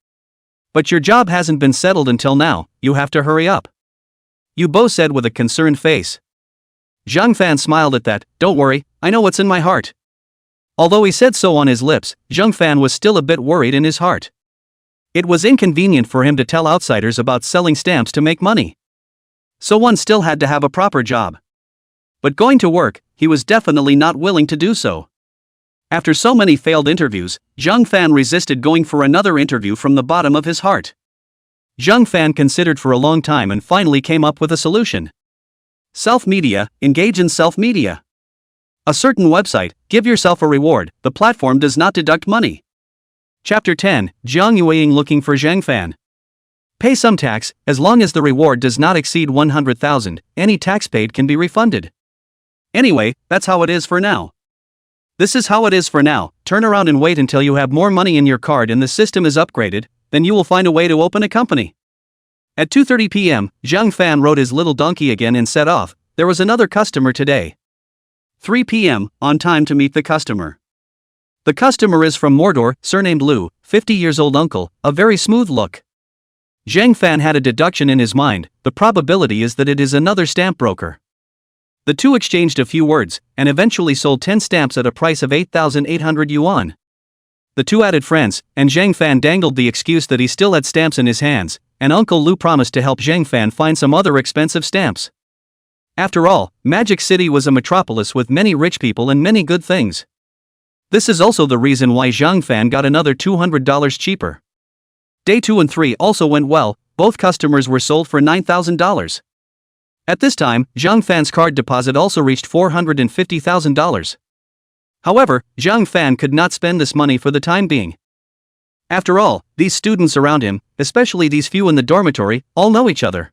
But your job hasn't been settled until now, you have to hurry up. Yu Bo said with a concerned face. Zhang Fan smiled at that. Don't worry, I know what's in my heart. Although he said so on his lips, Zhang Fan was still a bit worried in his heart. It was inconvenient for him to tell outsiders about selling stamps to make money. So one still had to have a proper job. But going to work, he was definitely not willing to do so. After so many failed interviews, Zhang Fan resisted going for another interview from the bottom of his heart. Zhang Fan considered for a long time and finally came up with a solution. Self-media, engage in self-media. A certain website, give yourself a reward, the platform does not deduct money. Chapter 10, Jiang Yueying looking for Zhang Fan. Pay some tax, as long as the reward does not exceed 100,000, any tax paid can be refunded. Anyway, that's how it is for now. This is how it is for now, turn around and wait until you have more money in your card and the system is upgraded, then you will find a way to open a company. At 2:30 p.m., Zhang Fan rode his little donkey again and set off. There was another customer today. 3 p.m., on time to meet the customer. The customer is from Mordor, surnamed Lu, 50 years old uncle, a very smooth look. Zhang Fan had a deduction in his mind, the probability is that it is another stamp broker. The two exchanged a few words, and eventually sold 10 stamps at a price of 8,800 yuan. The two added friends, and Zhang Fan dangled the excuse that he still had stamps in his hands, and Uncle Lu promised to help Zhang Fan find some other expensive stamps. After all, Magic City was a metropolis with many rich people and many good things. This is also the reason why Zhang Fan got another $200 cheaper. Day 2 and 3 also went well, both customers were sold for $9,000. At this time, Zhang Fan's card deposit also reached $450,000. However, Zhang Fan could not spend this money for the time being. After all, these students around him, especially these few in the dormitory, all know each other.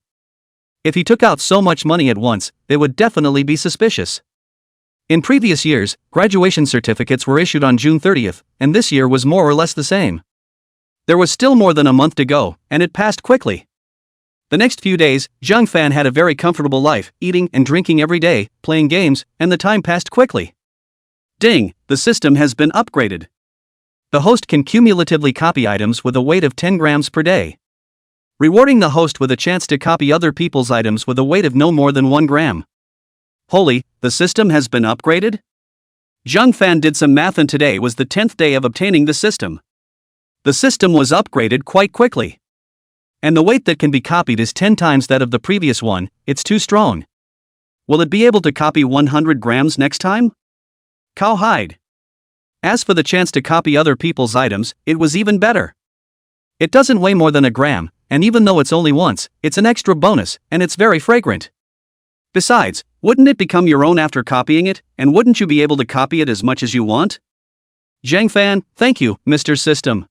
If he took out so much money at once, they would definitely be suspicious. In previous years, graduation certificates were issued on June 30th, and this year was more or less the same. There was still more than a month to go, and it passed quickly. The next few days, Zhang Fan had a very comfortable life, eating and drinking every day, playing games, and the time passed quickly. Ding, the system has been upgraded. The host can cumulatively copy items with a weight of 10 grams per day, rewarding the host with a chance to copy other people's items with a weight of no more than 1 gram. Holy, the system has been upgraded? Zhang Fan did some math and today was the 10th day of obtaining the system. The system was upgraded quite quickly. And the weight that can be copied is 10 times that of the previous one, it's too strong. Will it be able to copy 100 grams next time? Cowhide. As for the chance to copy other people's items, it was even better. It doesn't weigh more than a gram, and even though it's only once, it's an extra bonus, and it's very fragrant. Besides, wouldn't it become your own after copying it, and wouldn't you be able to copy it as much as you want? Zhang Fan, thank you, Mr. System.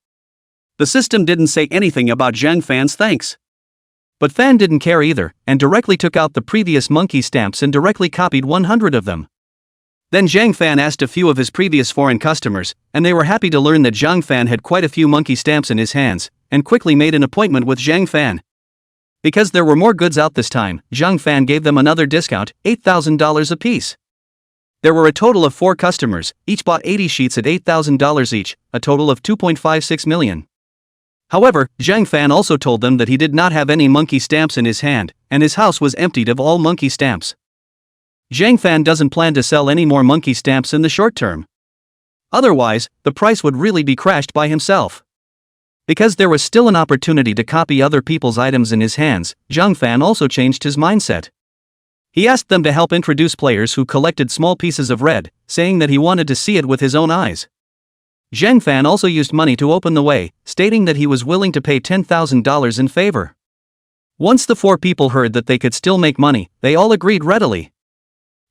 The system didn't say anything about Zhang Fan's thanks. But Fan didn't care either, and directly took out the previous monkey stamps and directly copied 100 of them. Then Zhang Fan asked a few of his previous foreign customers, and they were happy to learn that Zhang Fan had quite a few monkey stamps in his hands, and quickly made an appointment with Zhang Fan. Because there were more goods out this time, Zhang Fan gave them another discount, $8,000 apiece. There were a total of 4 customers, each bought 80 sheets at $8,000 each, a total of 2.56 million. However, Zhang Fan also told them that he did not have any monkey stamps in his hand, and his house was emptied of all monkey stamps. Zhang Fan doesn't plan to sell any more monkey stamps in the short term. Otherwise, the price would really be crashed by himself. Because there was still an opportunity to copy other people's items in his hands, Zhang Fan also changed his mindset. He asked them to help introduce players who collected small pieces of red, saying that he wanted to see it with his own eyes. Zhang Fan also used money to open the way, stating that he was willing to pay $10,000 in favor. Once the 4 people heard that they could still make money, they all agreed readily.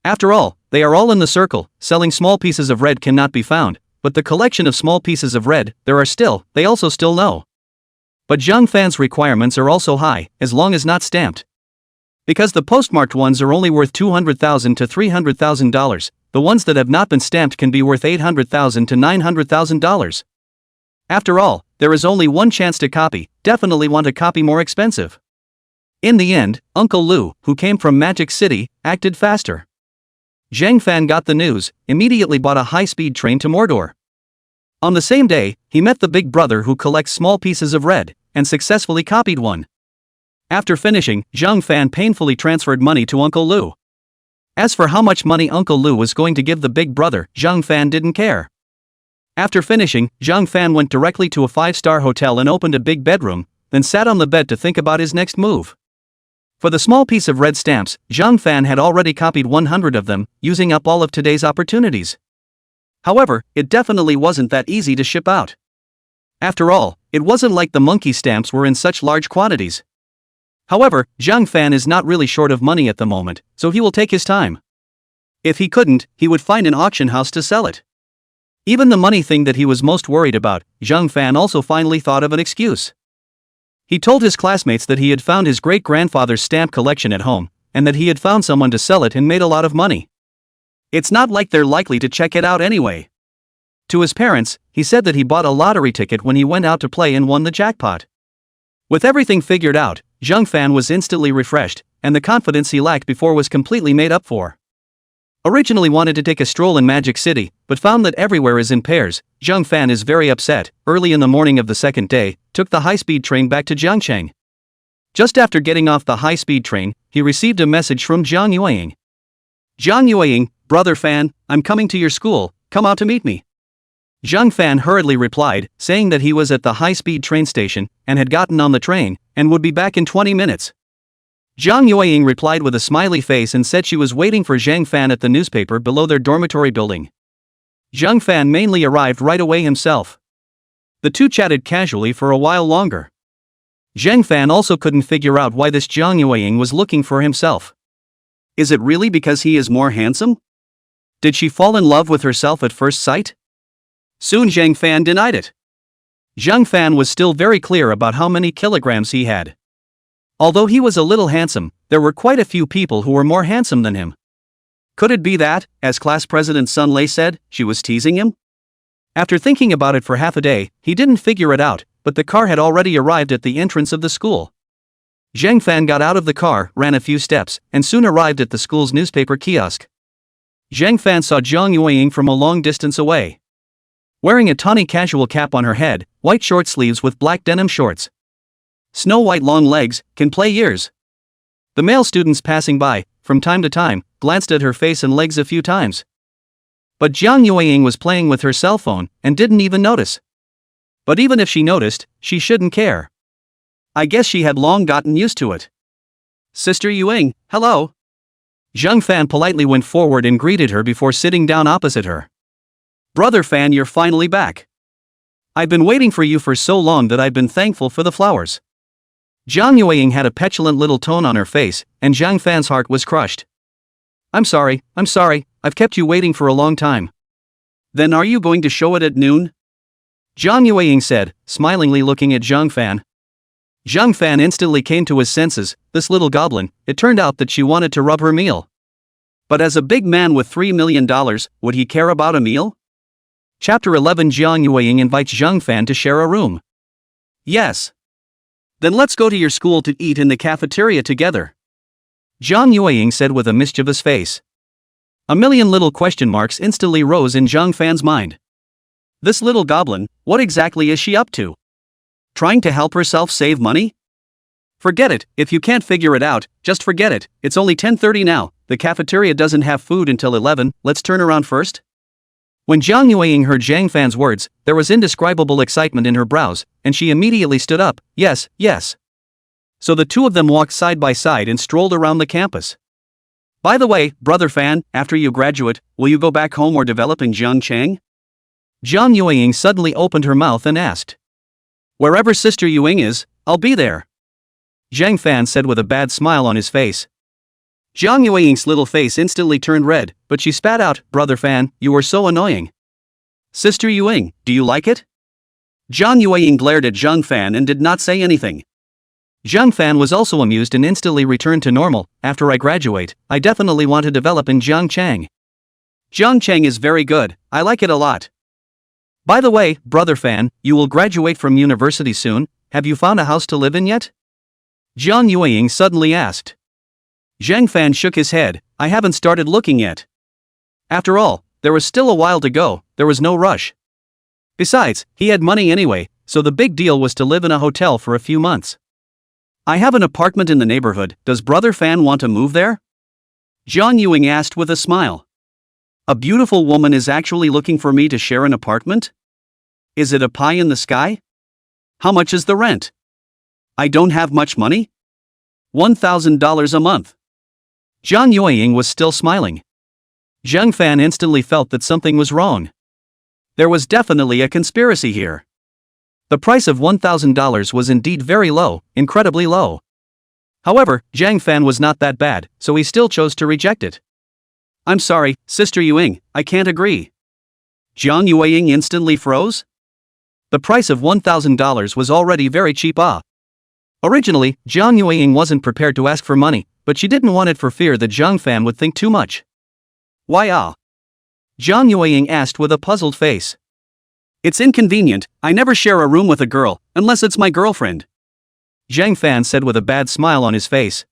After all, they are all in the circle, selling small pieces of red cannot be found, but the collection of small pieces of red, there are still, they also still know. But Zhang Fan's requirements are also high, as long as not stamped. Because the postmarked ones are only worth $200,000 to $300,000, the ones that have not been stamped can be worth $800,000 to $900,000. After all, there is only one chance to copy, definitely want to copy more expensive. In the end, Uncle Lu, who came from Magic City, acted faster. Zhang Fan got the news, immediately bought a high-speed train to Mordor. On the same day, he met the big brother who collects small pieces of red, and successfully copied one. After finishing, Zhang Fan painfully transferred money to Uncle Lu. As for how much money Uncle Lu was going to give the big brother, Zhang Fan didn't care. After finishing, Zhang Fan went directly to a 5-star hotel and opened a big bedroom, then sat on the bed to think about his next move. For the small piece of red stamps, Zhang Fan had already copied 100 of them, using up all of today's opportunities. However, it definitely wasn't that easy to ship out. After all, it wasn't like the monkey stamps were in such large quantities. However, Zhang Fan is not really short of money at the moment, so he will take his time. If he couldn't, he would find an auction house to sell it. Even the money thing that he was most worried about, Zhang Fan also finally thought of an excuse. He told his classmates that he had found his great-grandfather's stamp collection at home, and that he had found someone to sell it and made a lot of money. It's not like they're likely to check it out anyway. To his parents, he said that he bought a lottery ticket when he went out to play and won the jackpot. With everything figured out, Zhang Fan was instantly refreshed, and the confidence he lacked before was completely made up for. Originally wanted to take a stroll in Magic City, but found that everywhere is in pairs, Zhang Fan is very upset. Early in the morning of the second day, took the high-speed train back to Jiangcheng. Just after getting off the high-speed train, he received a message from Zhang Yueying. Zhang Yueying, brother Fan, I'm coming to your school, come out to meet me. Zhang Fan hurriedly replied, saying that he was at the high-speed train station, and had gotten on the train, and would be back in 20 minutes. Zhang Yueying replied with a smiley face and said she was waiting for Zhang Fan at the newspaper below their dormitory building. Zhang Fan mainly arrived right away himself. The two chatted casually for a while longer. Zhang Fan also couldn't figure out why this Zhang Yueying was looking for himself. Is it really because he is more handsome? Did she fall in love with herself at first sight? Soon Zhang Fan denied it. Zhang Fan was still very clear about how many kilograms he had. Although he was a little handsome, there were quite a few people who were more handsome than him. Could it be that, as class president Sun Lei said, she was teasing him? After thinking about it for half a day, he didn't figure it out, but the car had already arrived at the entrance of the school. Zhang Fan got out of the car, ran a few steps, and soon arrived at the school's newspaper kiosk. Zhang Fan saw Zhang Yueying from a long distance away. Wearing a tawny casual cap on her head, white short sleeves with black denim shorts. Snow-white long legs, can play years. The male students passing by, from time to time, glanced at her face and legs a few times. But Zhang Yueying was playing with her cell phone, and didn't even notice. But even if she noticed, she shouldn't care. I guess she had long gotten used to it. Sister Yueying, hello. Zhang Fan politely went forward and greeted her before sitting down opposite her. Brother Fan, you're finally back. I've been waiting for you for so long that I've been thankful for the flowers. Zhang Yueying had a petulant little tone on her face, and Zhang Fan's heart was crushed. I'm sorry, I've kept you waiting for a long time. Then are you going to show it at noon? Zhang Yueying said, smilingly looking at Zhang Fan. Zhang Fan instantly came to his senses. This little goblin, it turned out that she wanted to rub her meal. But as a big man with $3 million, would he care about a meal? Chapter 11. Zhang Yueying invites Zhang Fan to share a room. Yes. Then let's go to your school to eat in the cafeteria together. Zhang Yueying said with a mischievous face. A million little question marks instantly rose in Zhang Fan's mind. This little goblin, what exactly is she up to? Trying to help herself save money? Forget it, if you can't figure it out, just forget it. It's only 10:30 now, the cafeteria doesn't have food until 11, let's turn around first. When Zhang Yueying heard Zhang Fan's words, there was indescribable excitement in her brows, and she immediately stood up. Yes. So the two of them walked side by side and strolled around the campus. By the way, brother Fan, after you graduate, will you go back home or develop in Jiangcheng? Zhang Yueying suddenly opened her mouth and asked. Wherever Sister Yueying is, I'll be there. Zhang Fan said with a bad smile on his face. Zhang Yueying's little face instantly turned red, but she spat out, Brother Fan, you are so annoying. Sister Yueying, do you like it? Zhang Yueying glared at Zhang Fan and did not say anything. Zhang Fan was also amused and instantly returned to normal. After I graduate, I definitely want to develop in Jiangcheng. Jiangcheng is very good, I like it a lot. By the way, brother Fan, you will graduate from university soon. Have you found a house to live in yet? Jiang Yueying suddenly asked. Zhang Fan shook his head. I haven't started looking yet. After all, there was still a while to go, there was no rush. Besides, he had money anyway, so the big deal was to live in a hotel for a few months. I have an apartment in the neighborhood, does brother Fan want to move there? Jiang Yueying asked with a smile. A beautiful woman is actually looking for me to share an apartment? Is it a pie in the sky? How much is the rent? I don't have much money? $1,000 a month. Jiang Yueying was still smiling. Zhang Fan instantly felt that something was wrong. There was definitely a conspiracy here. The price of $1,000 was indeed very low, incredibly low. However, Zhang Fan was not that bad, so he still chose to reject it. I'm sorry, Sister Yueying, I can't agree. Jiang Yueying instantly froze? The price of $1,000 was already very cheap. Originally, Jiang Yueying wasn't prepared to ask for money, but she didn't want it for fear that Zhang Fan would think too much. Why Jiang Yueying asked with a puzzled face. It's inconvenient, I never share a room with a girl, unless it's my girlfriend. Zhang Fan said with a bad smile on his face.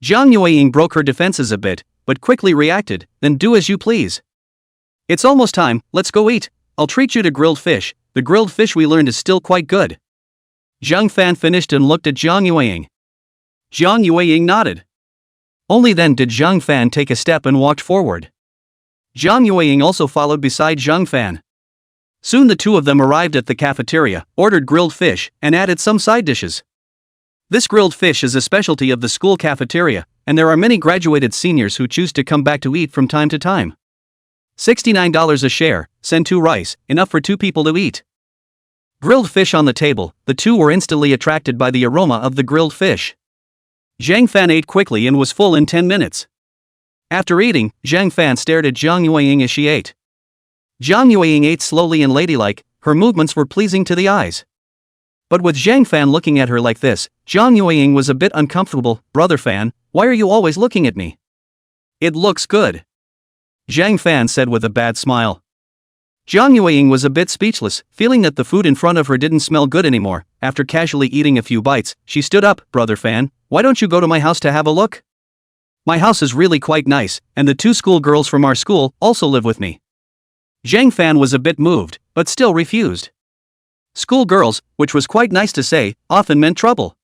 Jiang Yueying broke her defenses a bit, but quickly reacted, then do as you please. It's almost time, let's go eat, I'll treat you to grilled fish, the grilled fish we learned is still quite good. Zhang Fan finished and looked at Jiang Yueying. Jiang Yueying nodded. Only then did Zhang Fan take a step and walked forward. Jiang Yueying also followed beside Zhang Fan. Soon the two of them arrived at the cafeteria, ordered grilled fish, and added some side dishes. This grilled fish is a specialty of the school cafeteria, and there are many graduated seniors who choose to come back to eat from time to time. $69 a share, send 2 rice, enough for 2 people to eat. Grilled fish on the table, the two were instantly attracted by the aroma of the grilled fish. Zhang Fan ate quickly and was full in 10 minutes. After eating, Zhang Fan stared at Jiang Yueying as she ate. Jiang Yueying ate slowly and ladylike, her movements were pleasing to the eyes. But with Zhang Fan looking at her like this, Jiang Yueying was a bit uncomfortable. Brother Fan, why are you always looking at me? It looks good. Zhang Fan said with a bad smile. Jiang Yueying was a bit speechless, feeling that the food in front of her didn't smell good anymore. After casually eating a few bites, she stood up. Brother Fan, why don't you go to my house to have a look? My house is really quite nice, and the 2 school girls from our school also live with me. Zhang Fan was a bit moved, but still refused. School girls, which was quite nice to say, often meant trouble.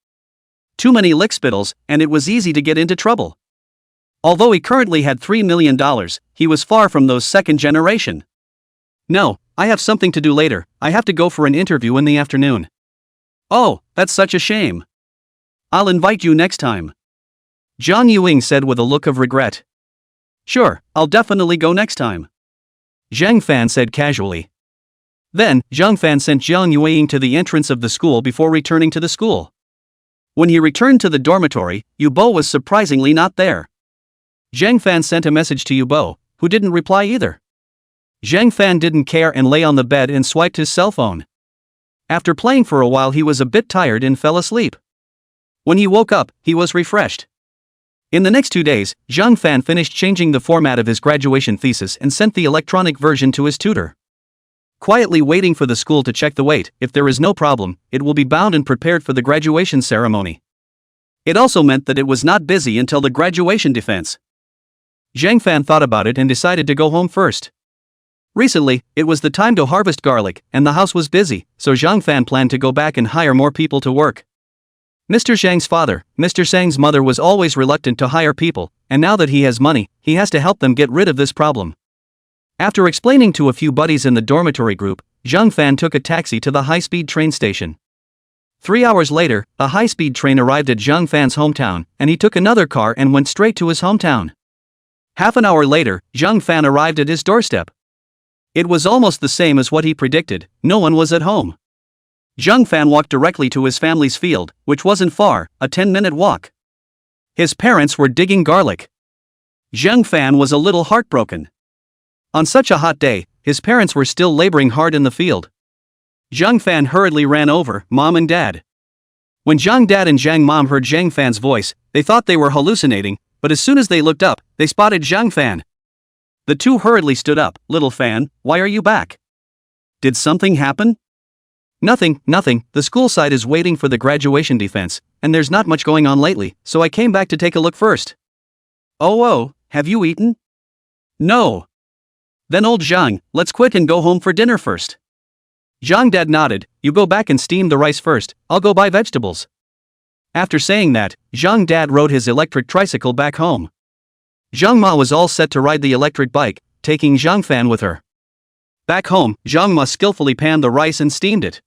Too many lickspittles, and it was easy to get into trouble. Although he currently had $3 million, he was far from those second generation. No, I have something to do later, I have to go for an interview in the afternoon. Oh, that's such a shame. I'll invite you next time. Jiang Yueying said with a look of regret. Sure, I'll definitely go next time. Zhang Fan said casually. Then, Zhang Fan sent Jiang Yueying to the entrance of the school before returning to the school. When he returned to the dormitory, Yu Bo was surprisingly not there. Zhang Fan sent a message to Yu Bo, who didn't reply either. Zhang Fan didn't care and lay on the bed and swiped his cell phone. After playing for a while he was a bit tired and fell asleep. When he woke up, he was refreshed. In the next 2 days, Zhang Fan finished changing the format of his graduation thesis and sent the electronic version to his tutor. Quietly waiting for the school to check the weight, if there is no problem, it will be bound and prepared for the graduation ceremony. It also meant that it was not busy until the graduation defense. Zhang Fan thought about it and decided to go home first. Recently, it was the time to harvest garlic, and the house was busy, so Zhang Fan planned to go back and hire more people to work. Mr. Zhang's father, Mr. Zhang's mother was always reluctant to hire people, and now that he has money, he has to help them get rid of this problem. After explaining to a few buddies in the dormitory group, Zhang Fan took a taxi to the high-speed train station. 3 hours later, a high-speed train arrived at Zhang Fan's hometown, and he took another car and went straight to his hometown. Half an hour later, Zhang Fan arrived at his doorstep. It was almost the same as what he predicted, no one was at home. Zhang Fan walked directly to his family's field, which wasn't far, a 10-minute walk. His parents were digging garlic. Zhang Fan was a little heartbroken. On such a hot day, his parents were still laboring hard in the field. Zhang Fan hurriedly ran over, Mom and Dad. When Zhang Dad and Zhang Mom heard Zhang Fan's voice, they thought they were hallucinating, but as soon as they looked up, they spotted Zhang Fan. The two hurriedly stood up. Little Fan, why are you back? Did something happen? Nothing, the school site is waiting for the graduation defense, and there's not much going on lately, so I came back to take a look first. Oh, have you eaten? No. Then old Zhang, let's quit and go home for dinner first. Zhang Dad nodded, you go back and steam the rice first, I'll go buy vegetables. After saying that, Zhang Dad rode his electric tricycle back home. Zhang Ma was all set to ride the electric bike, taking Zhang Fan with her. Back home, Zhang Ma skillfully panned the rice and steamed it.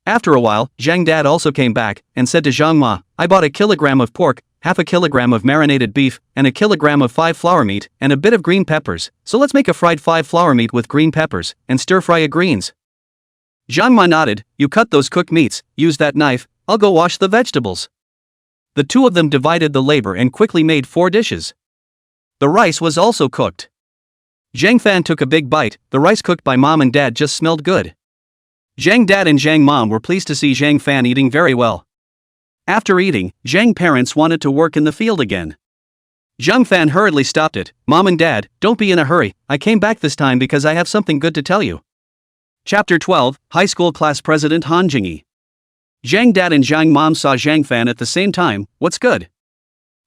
After a while, Zhang Dad also came back and said to Zhang Ma, I bought a kilogram of pork, half a kilogram of marinated beef, and a kilogram of 5 flour meat, and a bit of green peppers, so let's make a fried 5 flour meat with green peppers, and stir-fry a greens. Zhang Ma nodded, you cut those cooked meats, use that knife, I'll go wash the vegetables. The two of them divided the labor and quickly made 4 dishes. The rice was also cooked. Zhang Fan took a big bite, the rice cooked by Mom and Dad just smelled good. Zhang Dad and Zhang Mom were pleased to see Zhang Fan eating very well. After eating, Zhang parents wanted to work in the field again. Zhang Fan hurriedly stopped it, Mom and Dad, don't be in a hurry, I came back this time because I have something good to tell you. Chapter 12, High School Class President Han Jingyi. Zhang Dad and Zhang Mom saw Zhang Fan at the same time, what's good?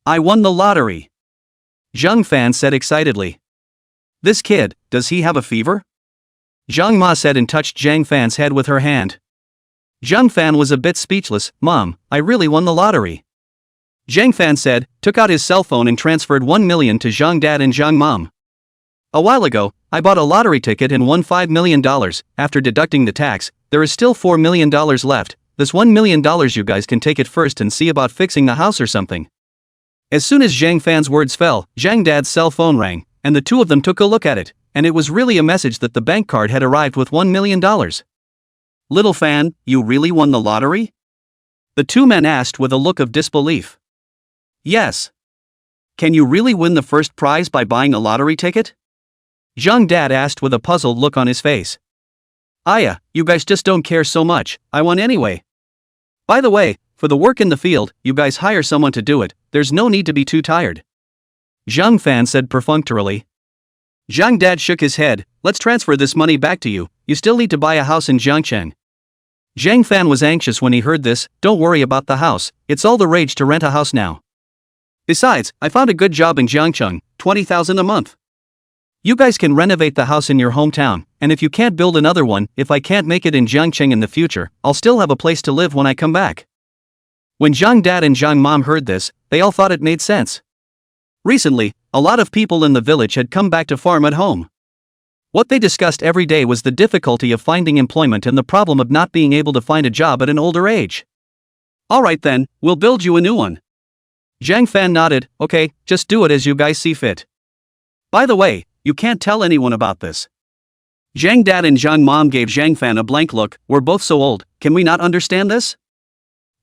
I won the lottery. Zhang Fan said excitedly. This kid, does he have a fever? Zhang Ma said and touched Zhang Fan's head with her hand. Zhang Fan was a bit speechless, Mom, I really won the lottery. Zhang Fan said, took out his cell phone and transferred 1 million to Zhang Dad and Zhang Mom. A while ago, I bought a lottery ticket and won $5 million, after deducting the tax, there is still $4 million left, this $1 million you guys can take it first and see about fixing the house or something. As soon as Zhang Fan's words fell, Zhang Dad's cell phone rang, and the two of them took a look at it, and it was really a message that the bank card had arrived with $1 million. Little Fan, you really won the lottery? The two men asked with a look of disbelief. Yes. Can you really win the first prize by buying a lottery ticket? Zhang Dad asked with a puzzled look on his face. Aya, you guys just don't care so much, I won anyway. By the way, for the work in the field, you guys hire someone to do it, there's no need to be too tired. Zhang Fan said perfunctorily. Zhang Dad shook his head, let's transfer this money back to you, you still need to buy a house in Jiangcheng. Zhang Fan was anxious when he heard this, don't worry about the house, it's all the rage to rent a house now. Besides, I found a good job in Jiangcheng, 20,000 a month. You guys can renovate the house in your hometown, and if you can't build another one, if I can't make it in Jiangcheng in the future, I'll still have a place to live when I come back. When Zhang Dad and Zhang Mom heard this, they all thought it made sense. Recently, a lot of people in the village had come back to farm at home. What they discussed every day was the difficulty of finding employment and the problem of not being able to find a job at an older age. Alright then, we'll build you a new one. Zhang Fan nodded, okay, just do it as you guys see fit. By the way, you can't tell anyone about this. Zhang Dad and Zhang Mom gave Zhang Fan a blank look, we're both so old, can we not understand this?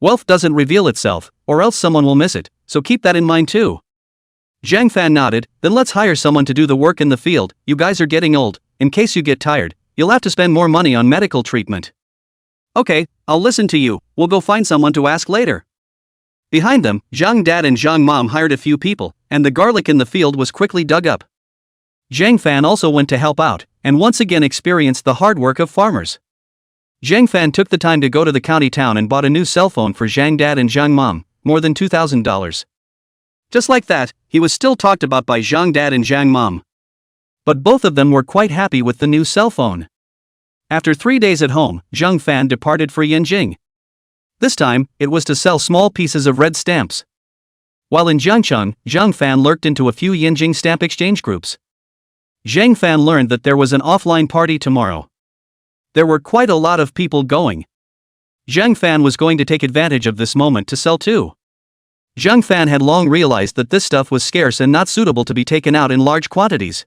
Wealth doesn't reveal itself, or else someone will miss it, so keep that in mind too. Zhang Fan nodded, then let's hire someone to do the work in the field, you guys are getting old, in case you get tired, you'll have to spend more money on medical treatment. Okay, I'll listen to you, we'll go find someone to ask later. Behind them, Zhang Dad and Zhang Mom hired a few people, and the garlic in the field was quickly dug up. Zhang Fan also went to help out, and once again experienced the hard work of farmers. Zhang Fan took the time to go to the county town and bought a new cell phone for Zhang Dad and Zhang Mom, more than $2,000. Just like that, he was still talked about by Zhang Dad and Zhang Mom. But both of them were quite happy with the new cell phone. After 3 days at home, Zhang Fan departed for Yanjing. This time, it was to sell small pieces of red stamps. While in Jiangcheng, Zhang Fan lurked into a few Yanjing stamp exchange groups. Zhang Fan learned that there was an offline party tomorrow. There were quite a lot of people going. Zhang Fan was going to take advantage of this moment to sell too. Zhang Fan had long realized that this stuff was scarce and not suitable to be taken out in large quantities.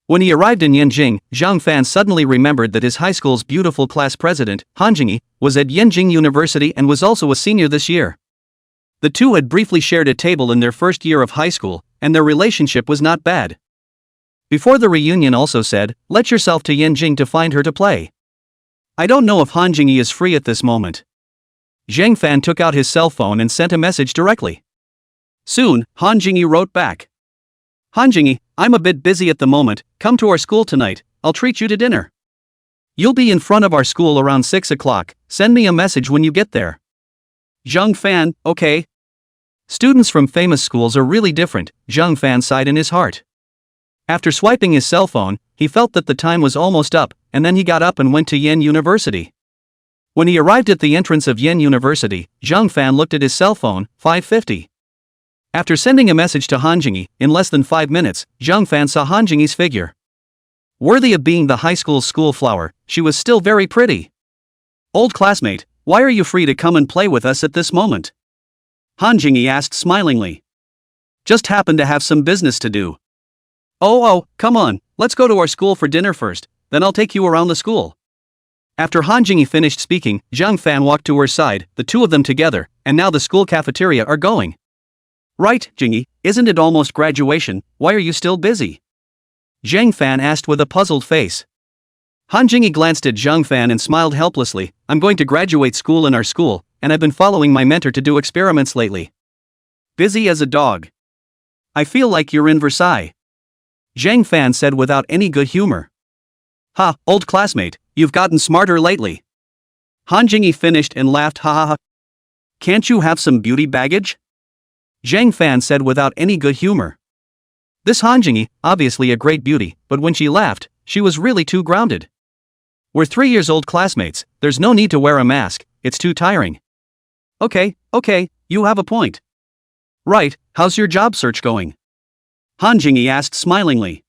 When he arrived in Yanjing, Zhang Fan suddenly remembered that his high school's beautiful class president, Han Jingyi, was at Yanjing University and was also a senior this year. The two had briefly shared a table in their first year of high school, and their relationship was not bad. Before the reunion also said, let yourself to Yanjing to find her to play. I don't know if Han Jingyi is free at this moment. Zhang Fan took out his cell phone and sent a message directly. Soon, Han Jingyi wrote back. Han Jingyi, I'm a bit busy at the moment, come to our school tonight, I'll treat you to dinner. You'll be in front of our school around 6 o'clock, send me a message when you get there. Zhang Fan, okay. Students from famous schools are really different, Zhang Fan sighed in his heart. After swiping his cell phone, he felt that the time was almost up, and then he got up and went to Yen University. When he arrived at the entrance of Yen University, Zhang Fan looked at his cell phone, 5:50. After sending a message to Han Jingyi, in less than 5 minutes, Zhang Fan saw Han Jingyi's figure. Worthy of being the high school's school flower, she was still very pretty. Old classmate, why are you free to come and play with us at this moment? Han Jingyi asked smilingly. Just happened to have some business to do. Oh, come on, let's go to our school for dinner first, then I'll take you around the school. After Han Jingyi finished speaking, Zhang Fan walked to her side, the two of them together, and now the school cafeteria are going. Right, Jingyi, isn't it almost graduation, why are you still busy? Zhang Fan asked with a puzzled face. Han Jingyi glanced at Zhang Fan and smiled helplessly. I'm going to graduate school in our school, and I've been following my mentor to do experiments lately. Busy as a dog. I feel like you're in Versailles. Zhang Fan said without any good humor. Ha, old classmate, you've gotten smarter lately. Han Jingyi finished and laughed, ha ha ha. Can't you have some beauty baggage? Zhang Fan said without any good humor. This Han Jingyi, obviously a great beauty, but when she laughed, she was really too grounded. We're 3 years old classmates, there's no need to wear a mask, it's too tiring. Okay, you have a point. Right, how's your job search going? Han Jingyi asked smilingly.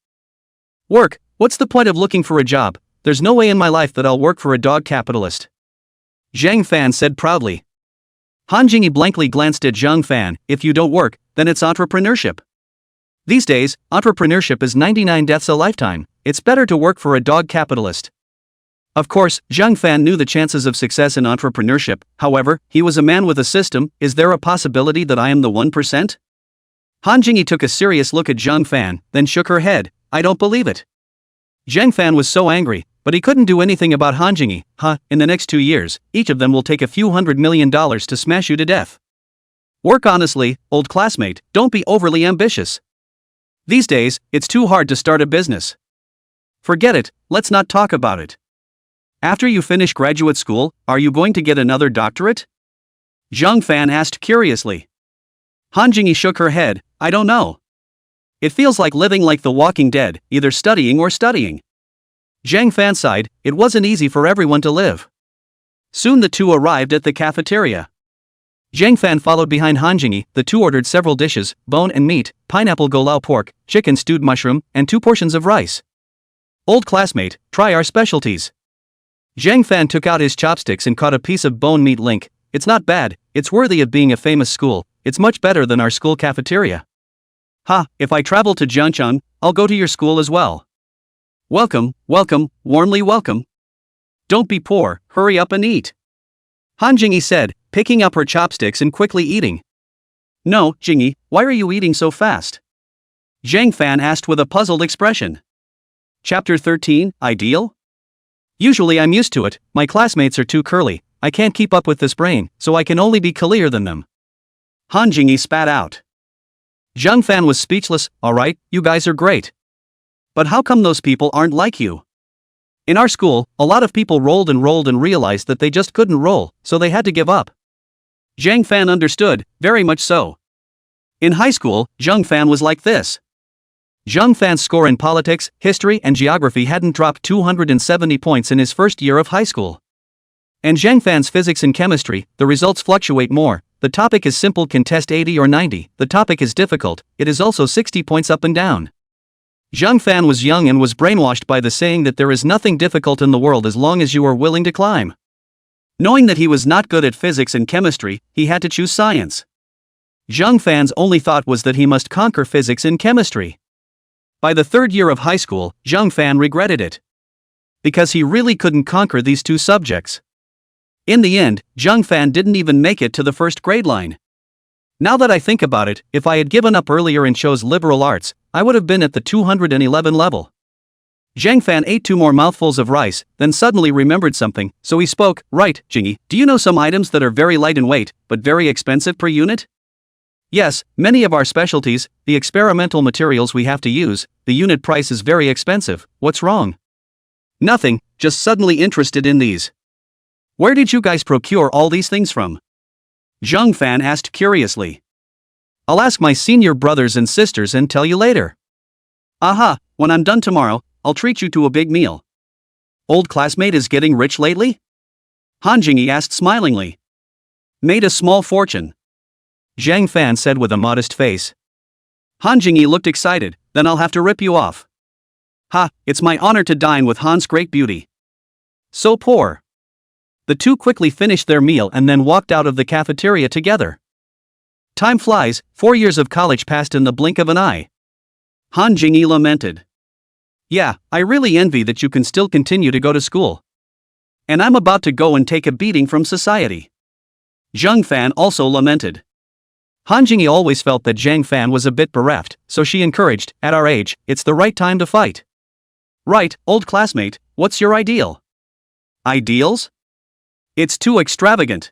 Work, what's the point of looking for a job? There's no way in my life that I'll work for a dog capitalist. Zhang Fan said proudly. Han Jingyi blankly glanced at Zhang Fan. If you don't work, then it's entrepreneurship. These days, entrepreneurship is 99 deaths a lifetime, it's better to work for a dog capitalist. Of course, Zhang Fan knew the chances of success in entrepreneurship, however, he was a man with a system. Is there a possibility that I am the 1%? Han Jingyi took a serious look at Zhang Fan, then shook her head. I don't believe it. Zhang Fan was so angry, but he couldn't do anything about Han Jingyi. In the next 2 years, each of them will take a few $100 million to smash you to death. Work honestly, old classmate, don't be overly ambitious. These days, it's too hard to start a business. Forget it, let's not talk about it. After you finish graduate school, are you going to get another doctorate? Zhang Fan asked curiously. Han Jingyi shook her head, I don't know. It feels like living like the Walking Dead, either studying or studying. Zhang Fan sighed, it wasn't easy for everyone to live. Soon the two arrived at the cafeteria. Zhang Fan followed behind Han Jingyi. The two ordered several dishes, bone and meat, pineapple golao pork, chicken stewed mushroom, and 2 portions of rice. Old classmate, try our specialties. Zhang Fan took out his chopsticks and caught a piece of bone meat link. It's not bad, it's worthy of being a famous school, it's much better than our school cafeteria. If I travel to Jianshan, I'll go to your school as well. Welcome, warmly welcome. Don't be poor, hurry up and eat. Han Jingyi said, picking up her chopsticks and quickly eating. No, Jingyi, why are you eating so fast? Zhang Fan asked with a puzzled expression. Chapter 13, Ideal? Usually I'm used to it, my classmates are too curly, I can't keep up with this brain, so I can only be curlier than them. Han Jingyi spat out. Zhang Fan was speechless. Alright, you guys are great. But how come those people aren't like you? In our school, a lot of people rolled and realized that they just couldn't roll, so they had to give up. Zhang Fan understood, very much so. In high school, Zhang Fan was like this. Zhang Fan's score in politics, history and geography hadn't dropped 270 points in his first year of high school. And Zhang Fan's physics and chemistry, the results fluctuate more. The topic is simple, can test 80 or 90, the topic is difficult, it is also 60 points up and down. Zhang Fan was young and was brainwashed by the saying that there is nothing difficult in the world as long as you are willing to climb. Knowing that he was not good at physics and chemistry, he had to choose science. Zhang Fan's only thought was that he must conquer physics and chemistry. By the 3rd year of high school, Zhang Fan regretted it. Because he really couldn't conquer these 2 subjects. In the end, Zhang Fan didn't even make it to the 1st grade line. Now that I think about it, if I had given up earlier and chose liberal arts, I would have been at the 211 level. Zhang Fan ate 2 more mouthfuls of rice, then suddenly remembered something, so he spoke. Right, Jingyi, do you know some items that are very light in weight, but very expensive per unit? Yes, many of our specialties, the experimental materials we have to use, the unit price is very expensive. What's wrong? Nothing, just suddenly interested in these. Where did you guys procure all these things from? Zhang Fan asked curiously. I'll ask my senior brothers and sisters and tell you later. Aha, when I'm done tomorrow, I'll treat you to a big meal. Old classmate is getting rich lately? Han Jingyi asked smilingly. Made a small fortune. Zhang Fan said with a modest face. Han Jingyi looked excited, then I'll have to rip you off. Ha, it's my honor to dine with Han's great beauty. So poor. The two quickly finished their meal and then walked out of the cafeteria together. Time flies, 4 years of college passed in the blink of an eye. Han Jingyi lamented. Yeah, I really envy that you can still continue to go to school. And I'm about to go and take a beating from society. Zhang Fan also lamented. Han Jingyi always felt that Zhang Fan was a bit bereft, so she encouraged, at our age, it's the right time to fight. Right, old classmate, what's your ideal? Ideals? It's too extravagant.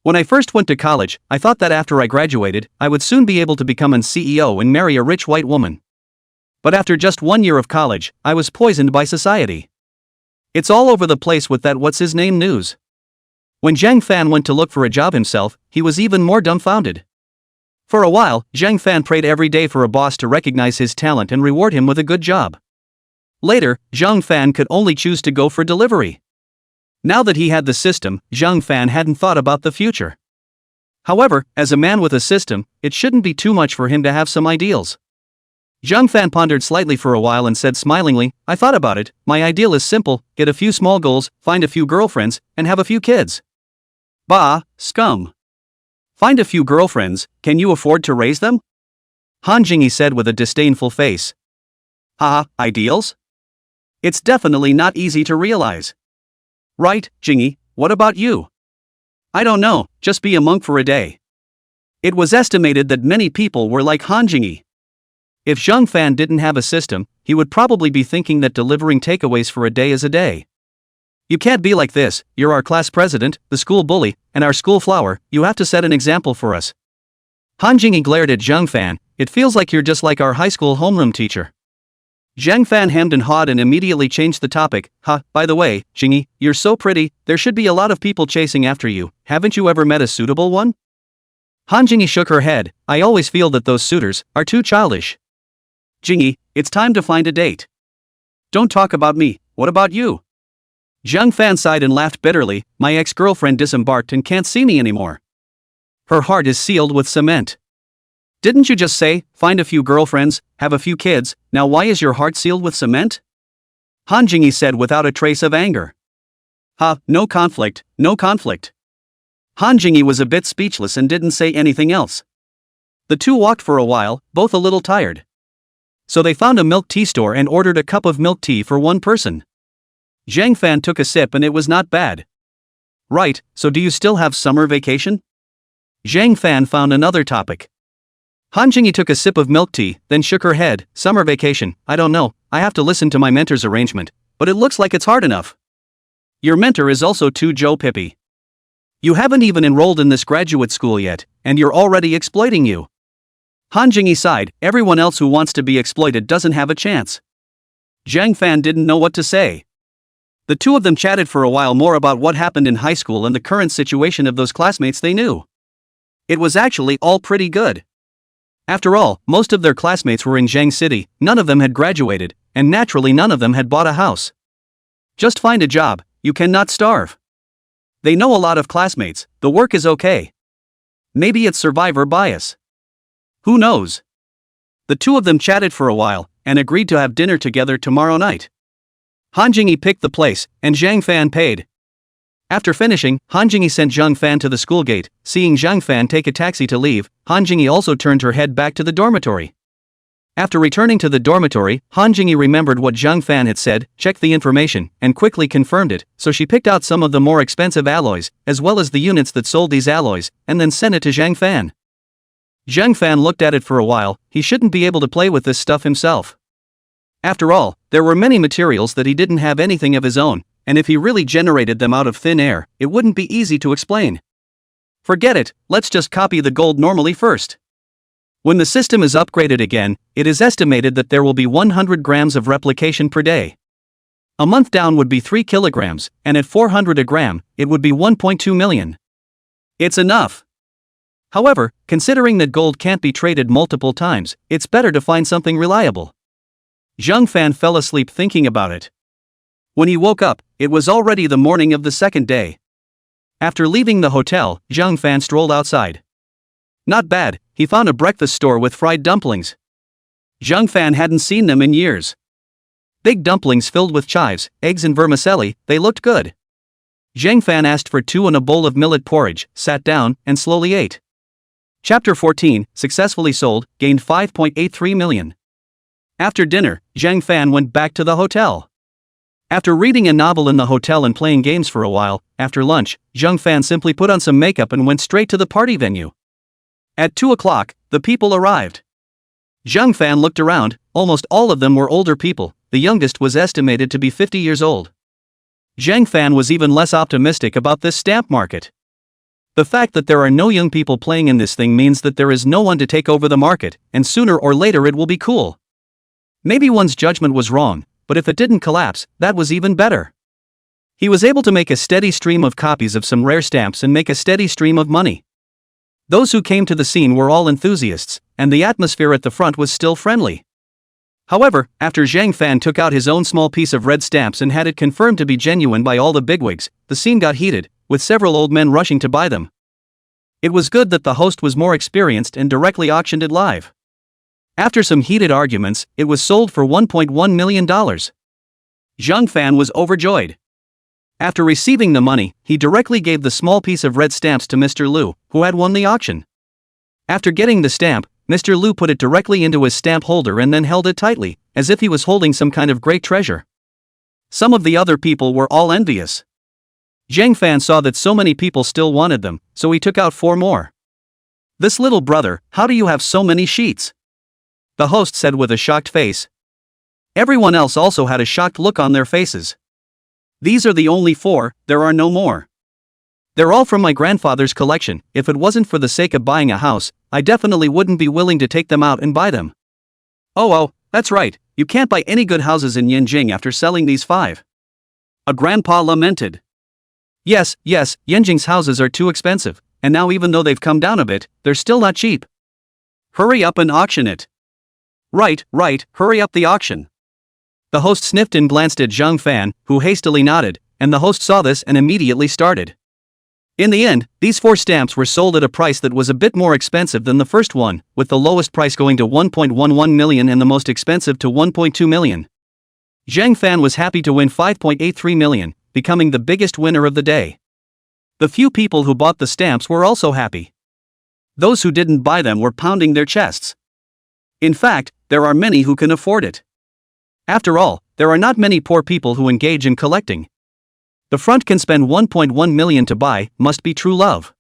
When I first went to college, I thought that after I graduated, I would soon be able to become an CEO and marry a rich white woman. But after just 1 year of college, I was poisoned by society. It's all over the place with that what's-his-name news. When Zhang Fan went to look for a job himself, he was even more dumbfounded. For a while, Zhang Fan prayed every day for a boss to recognize his talent and reward him with a good job. Later, Zhang Fan could only choose to go for delivery. Now that he had the system, Zhang Fan hadn't thought about the future. However, as a man with a system, it shouldn't be too much for him to have some ideals. Zhang Fan pondered slightly for a while and said smilingly, I thought about it, my ideal is simple, get a few small goals, find a few girlfriends, and have a few kids. Bah, scum. Find a few girlfriends, can you afford to raise them? Han Jingyi said with a disdainful face. Haha, ideals? It's definitely not easy to realize. Right, Jingyi, what about you? I don't know, just be a monk for a day. It was estimated that many people were like Han Jingyi. If Zhang Fan didn't have a system, he would probably be thinking that delivering takeaways for a day is a day. You can't be like this, you're our class president, the school bully, and our school flower, you have to set an example for us. Han Jingyi glared at Zhang Fan, it feels like you're just like our high school homeroom teacher. Zhang Fan hemmed and hawed and immediately changed the topic. By the way, Jingyi, you're so pretty, there should be a lot of people chasing after you, haven't you ever met a suitable one? Han Jingyi shook her head, I always feel that those suitors are too childish. Jingyi, it's time to find a date. Don't talk about me, what about you? Zhang Fan sighed and laughed bitterly, my ex-girlfriend disembarked and can't see me anymore. Her heart is sealed with cement. Didn't you just say, find a few girlfriends, have a few kids, now why is your heart sealed with cement? Han Jingyi said without a trace of anger. No conflict, no conflict. Han Jingyi was a bit speechless and didn't say anything else. The two walked for a while, both a little tired. So they found a milk tea store and ordered a cup of milk tea for one person. Zhang Fan took a sip and it was not bad. Right, so do you still have summer vacation? Zhang Fan found another topic. Han Jingyi took a sip of milk tea, then shook her head, summer vacation, I don't know, I have to listen to my mentor's arrangement, but it looks like it's hard enough. Your mentor is also too Joe Pippi. You haven't even enrolled in this graduate school yet, and you're already exploiting you. Han Jingyi sighed, everyone else who wants to be exploited doesn't have a chance. Zhang Fan didn't know what to say. The two of them chatted for a while more about what happened in high school and the current situation of those classmates they knew. It was actually all pretty good. After all, most of their classmates were in Zhang City, none of them had graduated, and naturally none of them had bought a house. Just find a job, you cannot starve. They know a lot of classmates, the work is okay. Maybe it's survivor bias. Who knows? The two of them chatted for a while, and agreed to have dinner together tomorrow night. Han Jingyi picked the place, and Zhang Fan paid. After finishing, Han Jingyi sent Zhang Fan to the school gate. Seeing Zhang Fan take a taxi to leave, Han Jingyi also turned her head back to the dormitory. After returning to the dormitory, Han Jingyi remembered what Zhang Fan had said, checked the information, and quickly confirmed it, so she picked out some of the more expensive alloys, as well as the units that sold these alloys, and then sent it to Zhang Fan. Zhang Fan looked at it for a while, he shouldn't be able to play with this stuff himself. After all, there were many materials that he didn't have anything of his own, and if he really generated them out of thin air, it wouldn't be easy to explain. Forget it, let's just copy the gold normally first. When the system is upgraded again, it is estimated that there will be 100 grams of replication per day. A month down would be 3 kilograms, and at 400 a gram, it would be 1.2 million. It's enough. However, considering that gold can't be traded multiple times, it's better to find something reliable. Zhang Fan fell asleep thinking about it. When he woke up, it was already the morning of the second day. After leaving the hotel, Zhang Fan strolled outside. Not bad, he found a breakfast store with fried dumplings. Zhang Fan hadn't seen them in years. Big dumplings filled with chives, eggs and vermicelli, they looked good. Zhang Fan asked for 2 and a bowl of millet porridge, sat down, and slowly ate. Chapter 14, successfully sold, gained 5.83 million. After dinner, Zhang Fan went back to the hotel. After reading a novel in the hotel and playing games for a while, after lunch, Zhang Fan simply put on some makeup and went straight to the party venue. At 2 o'clock, the people arrived. Zhang Fan looked around, almost all of them were older people, the youngest was estimated to be 50 years old. Zhang Fan was even less optimistic about this stamp market. The fact that there are no young people playing in this thing means that there is no one to take over the market, and sooner or later it will be cool. Maybe one's judgment was wrong, but if it didn't collapse, that was even better. He was able to make a steady stream of copies of some rare stamps and make a steady stream of money. Those who came to the scene were all enthusiasts, and the atmosphere at the front was still friendly. However, after Zhang Fan took out his own small piece of red stamps and had it confirmed to be genuine by all the bigwigs, the scene got heated, with several old men rushing to buy them. It was good that the host was more experienced and directly auctioned it live. After some heated arguments, it was sold for $1.1 million. Zhang Fan was overjoyed. After receiving the money, he directly gave the small piece of red stamps to Mr. Liu, who had won the auction. After getting the stamp, Mr. Liu put it directly into his stamp holder and then held it tightly, as if he was holding some kind of great treasure. Some of the other people were all envious. Zhang Fan saw that so many people still wanted them, so he took out 4 more. "This little brother, how do you have so many sheets?" the host said with a shocked face. Everyone else also had a shocked look on their faces. "These are the only 4, there are no more. They're all from my grandfather's collection. If it wasn't for the sake of buying a house, I definitely wouldn't be willing to take them out and buy them." Oh, that's right, you can't buy any good houses in Yanjing after selling these 5. A grandpa lamented. Yes, Yanjing's houses are too expensive, and now even though they've come down a bit, they're still not cheap. Hurry up and auction it. Right, hurry up the auction. The host sniffed and glanced at Zhang Fan, who hastily nodded, and the host saw this and immediately started. In the end, these 4 stamps were sold at a price that was a bit more expensive than the first one, with the lowest price going to 1.11 million and the most expensive to 1.2 million. Zhang Fan was happy to win 5.83 million, becoming the biggest winner of the day. The few people who bought the stamps were also happy. Those who didn't buy them were pounding their chests. In fact, there are many who can afford it. After all, there are not many poor people who engage in collecting. The front can spend 1.1 million to buy, must be true love.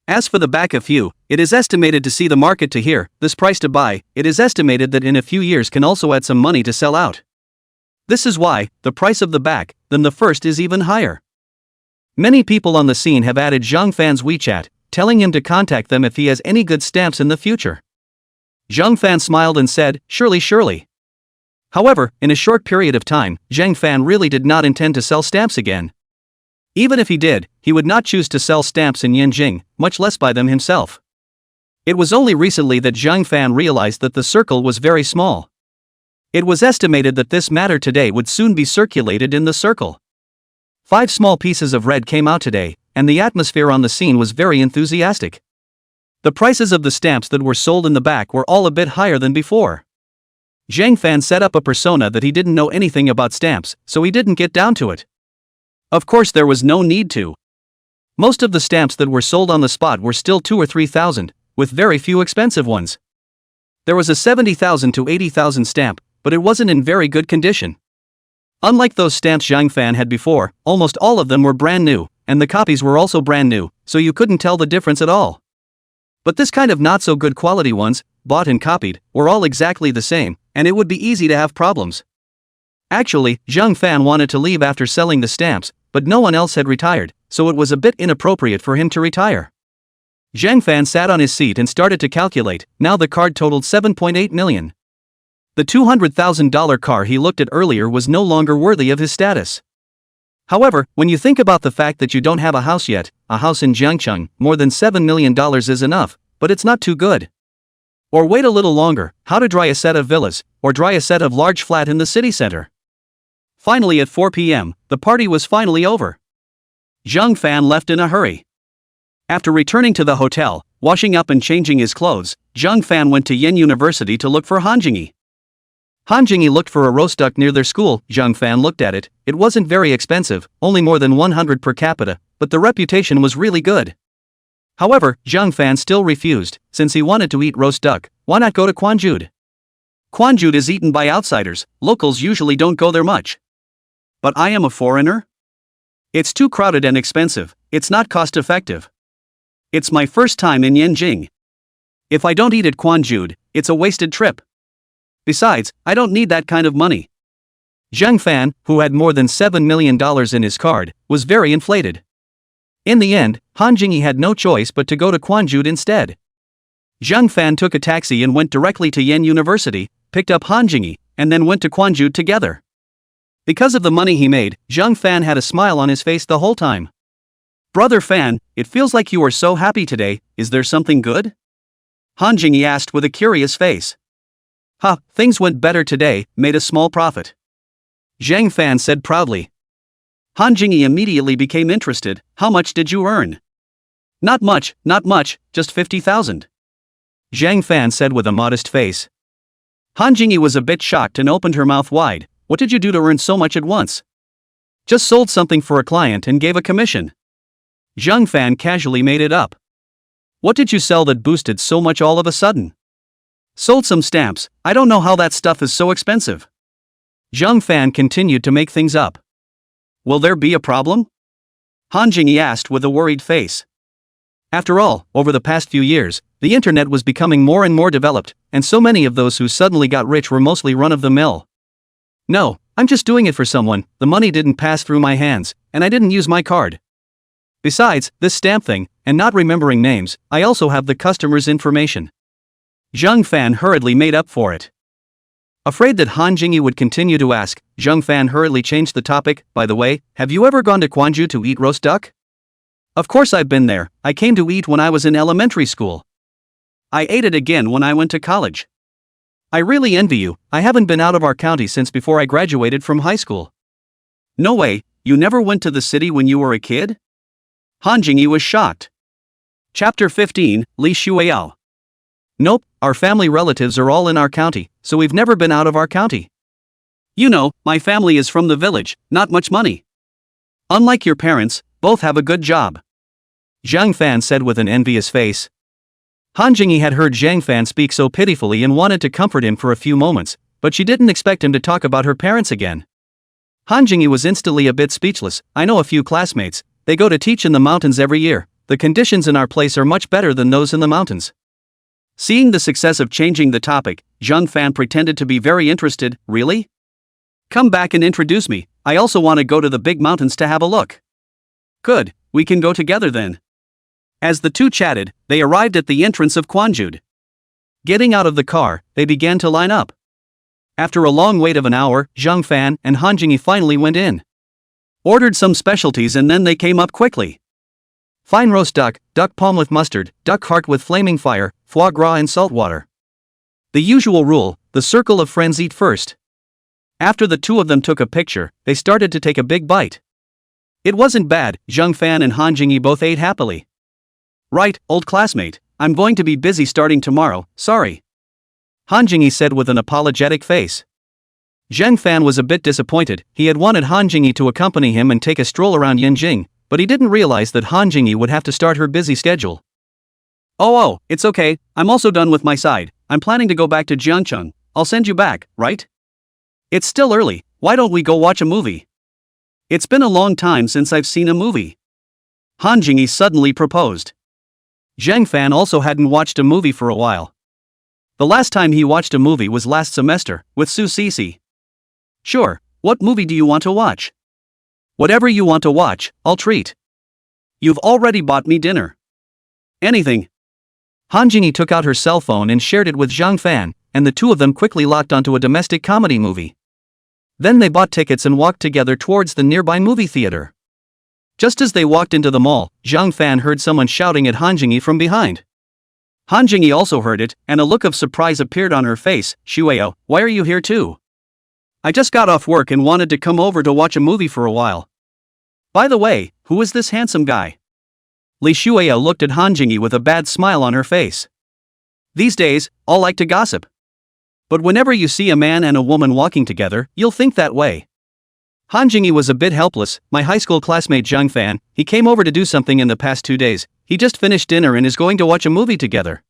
As for the back a few, it is estimated to see the market to here, this price to buy, it is estimated that in a few years can also add some money to sell out. This is why, the price of the back, than the first is even higher. Many people on the scene have added Zhang Fan's WeChat, telling him to contact them if he has any good stamps in the future. Zhang Fan smiled and said, surely. However, in a short period of time, Zhang Fan really did not intend to sell stamps again. Even if he did, he would not choose to sell stamps in Yanjing, much less buy them himself. It was only recently that Zhang Fan realized that the circle was very small. It was estimated that this matter today would soon be circulated in the circle. 5 small pieces of red came out today, and the atmosphere on the scene was very enthusiastic. The prices of the stamps that were sold in the back were all a bit higher than before. Zhang Fan set up a persona that he didn't know anything about stamps, so he didn't get down to it. Of course there was no need to. Most of the stamps that were sold on the spot were still 2,000 or 3,000, with very few expensive ones. There was a 70,000 to 80,000 stamp, but it wasn't in very good condition. Unlike those stamps Zhang Fan had before, almost all of them were brand new, and the copies were also brand new, so you couldn't tell the difference at all. But this kind of not so good quality ones, bought and copied, were all exactly the same, and it would be easy to have problems. Actually, Zhang Fan wanted to leave after selling the stamps, but no one else had retired, so it was a bit inappropriate for him to retire. Zhang Fan sat on his seat and started to calculate. Now the card totaled 7.8 million. The $200,000 car he looked at earlier was no longer worthy of his status. However, when you think about the fact that you don't have a house yet, a house in Jiangcheng, more than $7 million is enough, but it's not too good. Or wait a little longer, how to dry a set of villas, or dry a set of large flat in the city center. Finally at 4 p.m., the party was finally over. Zhang Fan left in a hurry. After returning to the hotel, washing up and changing his clothes, Zhang Fan went to Yen University to look for Han Jingyi. Han Jingyi looked for a roast duck near their school. Zhang Fan looked at it. It wasn't very expensive, only more than 100 per capita, but the reputation was really good. However, Zhang Fan still refused. Since he wanted to eat roast duck, why not go to Quanjude? Quanjude is eaten by outsiders, locals usually don't go there much. But I am a foreigner? It's too crowded and expensive, it's not cost-effective. It's my first time in Yanjing. If I don't eat at Quanjude, it's a wasted trip. Besides, I don't need that kind of money. Zhang Fan, who had more than $7 million in his card, was very inflated. In the end, Han Jingyi had no choice but to go to Quanjude instead. Zhang Fan took a taxi and went directly to Yen University, picked up Han Jingyi, and then went to Quanjude together. Because of the money he made, Zhang Fan had a smile on his face the whole time. Brother Fan, it feels like you are so happy today, is there something good? Han Jingyi asked with a curious face. Things went better today, made a small profit. Zhang Fan said proudly. Han Jingyi immediately became interested. How much did you earn? Not much, just 50,000. Zhang Fan said with a modest face. Han Jingyi was a bit shocked and opened her mouth wide. What did you do to earn so much at once? Just sold something for a client and gave a commission. Zhang Fan casually made it up. What did you sell that boosted so much all of a sudden? Sold some stamps. I don't know how that stuff is so expensive. Zhang Fan continued to make things up. Will there be a problem? Han Jingyi asked with a worried face. After all, over the past few years, the internet was becoming more and more developed, and so many of those who suddenly got rich were mostly run-of-the-mill. No, I'm just doing it for someone, the money didn't pass through my hands, and I didn't use my card. Besides, this stamp thing, and not remembering names, I also have the customer's information. Zhang Fan hurriedly made up for it. Afraid that Han Jingyi would continue to ask, Zhang Fan hurriedly changed the topic. By the way, have you ever gone to Quanjude to eat roast duck? Of course I've been there. I came to eat when I was in elementary school. I ate it again when I went to college. I really envy you. I haven't been out of our county since before I graduated from high school. No way, you never went to the city when you were a kid? Han Jingyi was shocked. Chapter 15, Li Shuiyao. Nope, our family relatives are all in our county, so we've never been out of our county. You know, my family is from the village, not much money. Unlike your parents, both have a good job. Zhang Fan said with an envious face. Han Jingyi had heard Zhang Fan speak so pitifully and wanted to comfort him for a few moments, but she didn't expect him to talk about her parents again. Han Jingyi was instantly a bit speechless. I know a few classmates, they go to teach in the mountains every year. The conditions in our place are much better than those in the mountains. Seeing the success of changing the topic, Zhang Fan pretended to be very interested. Really? Come back and introduce me, I also want to go to the big mountains to have a look. Good, we can go together then. As the two chatted, they arrived at the entrance of Quanjude. Getting out of the car, they began to line up. After a long wait of an hour, Zhang Fan and Han Jingyi finally went in. Ordered some specialties and then they came up quickly. Fine roast duck, duck palm with mustard, duck heart with flaming fire, foie gras and salt water. The usual rule, the circle of friends eat first. After the two of them took a picture, they started to take a big bite. It wasn't bad, Zhang Fan and Han Jingyi both ate happily. Right, old classmate, I'm going to be busy starting tomorrow, sorry. Han Jingyi said with an apologetic face. Zhang Fan was a bit disappointed. He had wanted Han Jingyi to accompany him and take a stroll around Yanjing, but he didn't realize that Han Jingyi would have to start her busy schedule. Oh, it's okay, I'm also done with my side. I'm planning to go back to Jiangcheng. I'll send you back, right? It's still early, why don't we go watch a movie? It's been a long time since I've seen a movie. Han Jingyi suddenly proposed. Zhang Fan also hadn't watched a movie for a while. The last time he watched a movie was last semester, with Su Cece. Sure, what movie do you want to watch? Whatever you want to watch, I'll treat. You've already bought me dinner. Anything. Han Jingyi took out her cell phone and shared it with Zhang Fan. and the two of them quickly locked onto a domestic comedy movie. Then they bought tickets and walked together towards the nearby movie theater. Just as they walked into the mall, Zhang Fan heard someone shouting at Han Jingyi from behind. Han Jingyi also heard it, and a look of surprise appeared on her face. "Shueo, why are you here too? I just got off work and wanted to come over to watch a movie for a while. By the way, who is this handsome guy?" Li Shueo looked at Han Jingyi with a bad smile on her face. These days, all like to gossip. But whenever you see a man and a woman walking together, you'll think that way. Han Jingyi was a bit helpless. "My high school classmate Zhang Fan, he came over to do something in the past 2 days. He just finished dinner and is going to watch a movie together."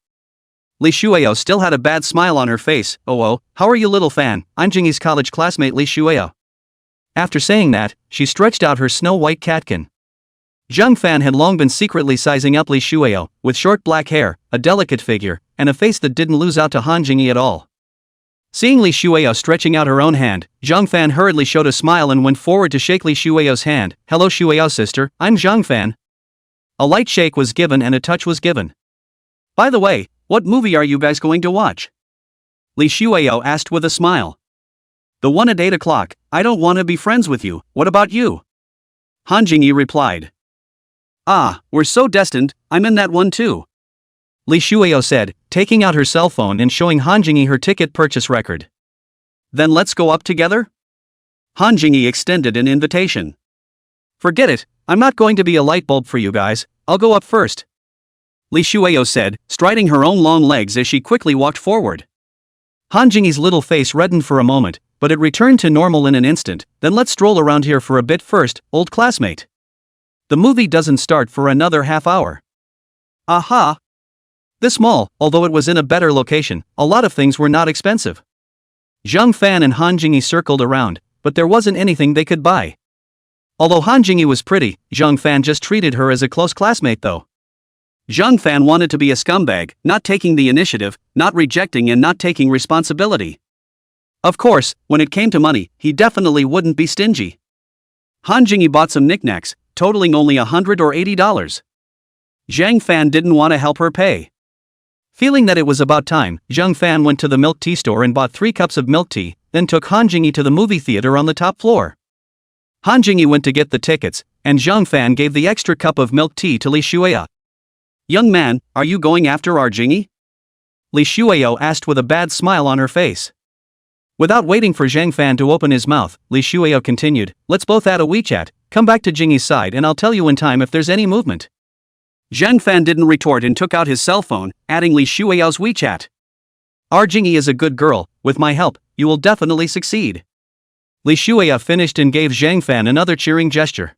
Li Shueo still had a bad smile on her face. "Oh, how are you, little Fan? I'm Jingyi's college classmate Li Shueo." After saying that, she stretched out her snow-white catkin. Zhang Fan had long been secretly sizing up Li Shueo, with short black hair, a delicate figure, and a face that didn't lose out to Han Jingyi at all. Seeing Li Shueo stretching out her own hand, Zhang Fan hurriedly showed a smile and went forward to shake Li Shueo's hand. "Hello Shueo sister, I'm Zhang Fan." A light shake was given and a touch was given. "By the way, what movie are you guys going to watch?" Li Shueo asked with a smile. "The one at 8 o'clock, I don't want to be friends with you, what about you?" Han Jingyi replied. "Ah, we're so destined, I'm in that one too," Li Shueo said, taking out her cell phone and showing Han Jingyi her ticket purchase record. "Then let's go up together?" Han Jingyi extended an invitation. "Forget it, I'm not going to be a light bulb for you guys, I'll go up first," Li Shueo said, striding her own long legs as she quickly walked forward. Han Jingyi's little face reddened for a moment, but it returned to normal in an instant. "Then let's stroll around here for a bit first, old classmate. The movie doesn't start for another half hour." Aha! This mall, although it was in a better location, a lot of things were not expensive. Zhang Fan and Han Jingyi circled around, but there wasn't anything they could buy. Although Han Jingyi was pretty, Zhang Fan just treated her as a close classmate though. Zhang Fan wanted to be a scumbag, not taking the initiative, not rejecting and not taking responsibility. Of course, when it came to money, he definitely wouldn't be stingy. Han Jingyi bought some knickknacks, totaling only $100 or $80. Zhang Fan didn't want to help her pay. Feeling that it was about time, Zhang Fan went to the milk tea store and bought 3 cups of milk tea, then took Han Jingyi to the movie theater on the top floor. Han Jingyi went to get the tickets, and Zhang Fan gave the extra cup of milk tea to Li Shueo. "Young man, are you going after our Jingyi?" Li Shueo asked with a bad smile on her face. Without waiting for Zhang Fan to open his mouth, Li Shueo continued, "Let's both add a WeChat, come back to Jingyi's side and I'll tell you in time if there's any movement." Zhang Fan didn't retort and took out his cell phone, adding Li Shueo's WeChat. "Our Jingyi is a good girl, with my help, you will definitely succeed." Li Shueo finished and gave Zhang Fan another cheering gesture.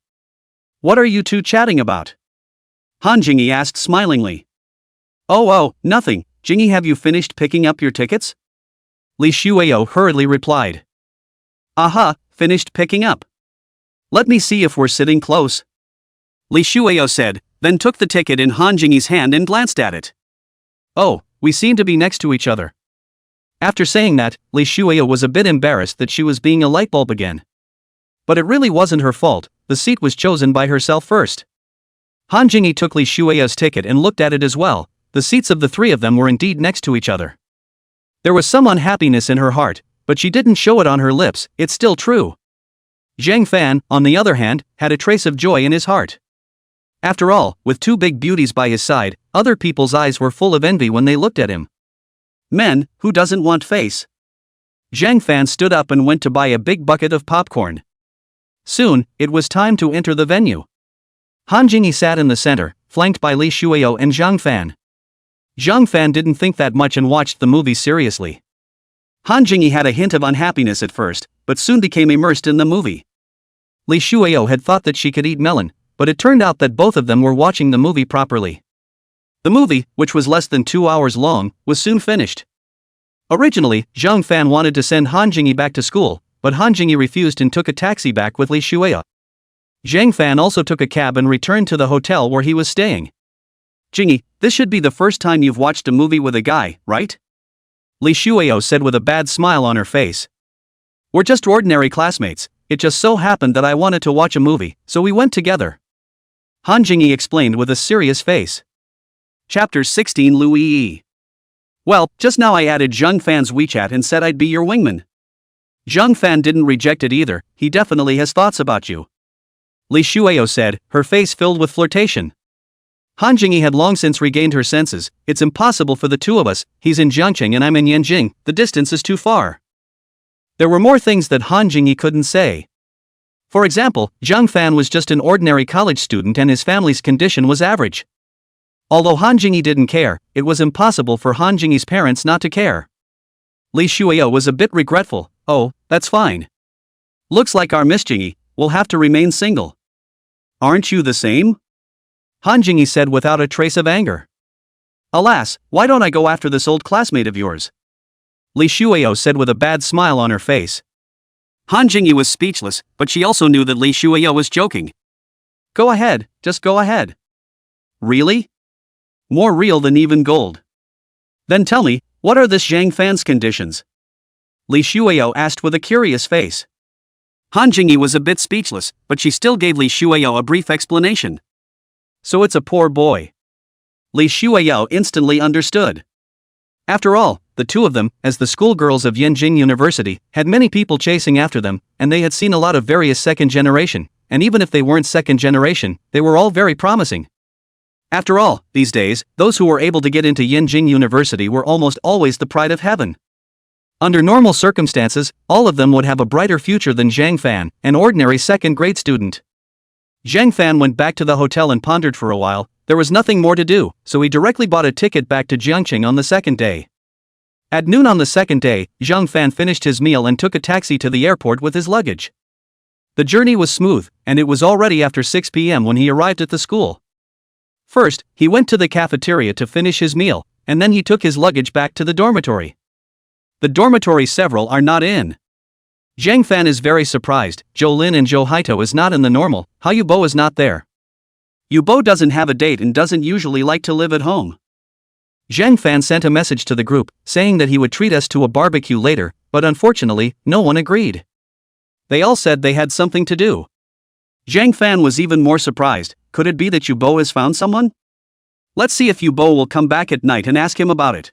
"What are you two chatting about?" Han Jingyi asked smilingly. Oh, nothing, Jingyi, have you finished picking up your tickets?" Li Shueo hurriedly replied. "Aha, finished picking up. Let me see if we're sitting close," Li Shueo said, then took the ticket in Han Jingyi's hand and glanced at it. "Oh, we seem to be next to each other." After saying that, Li Shueo was a bit embarrassed that she was being a light bulb again. But it really wasn't her fault, the seat was chosen by herself first. Han Jingyi took Li Shueo's ticket and looked at it as well. The seats of the 3 of them were indeed next to each other. There was some unhappiness in her heart, but she didn't show it on her lips, it's still true. Zhang Fan, on the other hand, had a trace of joy in his heart. After all, with 2 big beauties by his side, other people's eyes were full of envy when they looked at him. Men, who doesn't want face? Zhang Fan stood up and went to buy a big bucket of popcorn. Soon, it was time to enter the venue. Han Jingyi sat in the center, flanked by Li Shueo and Zhang Fan. Zhang Fan didn't think that much and watched the movie seriously. Han Jingyi had a hint of unhappiness at first, but soon became immersed in the movie. Li Shueo had thought that she could eat melon, but it turned out that both of them were watching the movie properly. The movie, which was less than 2 hours long, was soon finished. Originally, Zhang Fan wanted to send Han Jingyi back to school, but Han Jingyi refused and took a taxi back with Li Shueo. Zhang Fan also took a cab and returned to the hotel where he was staying. "Jingyi, this should be the first time you've watched a movie with a guy, right?" Li Shueo said with a bad smile on her face. "We're just ordinary classmates, it just so happened that I wanted to watch a movie, so we went together," Han Jingyi explained with a serious face. Chapter 16 Louis. Well, just now I added Zheng Fan's WeChat and said I'd be your wingman. Zheng Fan didn't reject it either, he definitely has thoughts about you. Li Shuao said, her face filled with flirtation. Han Jingyi had long since regained her senses. It's impossible for the two of us, he's in Jiangqing and I'm in Yanjing, the distance is too far. There were more things that Han Jingyi couldn't say. For example, Zheng Fan was just an ordinary college student and his family's condition was average. Although Han Jingyi didn't care, it was impossible for Han Jingyi's parents not to care. Li Shuao was a bit regretful. Oh, that's fine. Looks like our Miss Jingyi will have to remain single. Aren't you the same? Han Jingyi said without a trace of anger. Alas, why don't I go after this old classmate of yours? Li Shuao said with a bad smile on her face. Han Jingyi was speechless, but she also knew that Li Shuao was joking. Go ahead, just go ahead. Really? More real than even gold. Then tell me, what are this Zheng Fan's conditions? Li Shuao asked with a curious face. Han Jingyi was a bit speechless, but she still gave Li Shuao a brief explanation. So it's a poor boy. Li Shuao instantly understood. After all, the two of them, as the schoolgirls of Yanjing University, had many people chasing after them, and they had seen a lot of various second generation, and even if they weren't second generation, they were all very promising. After all, these days, those who were able to get into Yanjing University were almost always the pride of heaven. Under normal circumstances, all of them would have a brighter future than Zheng Fan, an ordinary second-grade student. Zheng Fan went back to the hotel and pondered for a while. There was nothing more to do, so he directly bought a ticket back to Jiangqing on the second day. At noon on the second day, Zheng Fan finished his meal and took a taxi to the airport with his luggage. The journey was smooth, and it was already after 6 p.m. when he arrived at the school. First, he went to the cafeteria to finish his meal, and then he took his luggage back to the dormitory. The dormitory several are not in. Zheng Fan is very surprised. Zhou Lin and Zhou Haito is not in the normal. Hao Yubo is not there. Yubo doesn't have a date and doesn't usually like to live at home. Zheng Fan sent a message to the group, saying that he would treat us to a barbecue later, but unfortunately, no one agreed. They all said they had something to do. Zheng Fan was even more surprised. Could it be that Yubo has found someone? Let's see if Yubo will come back at night and ask him about it.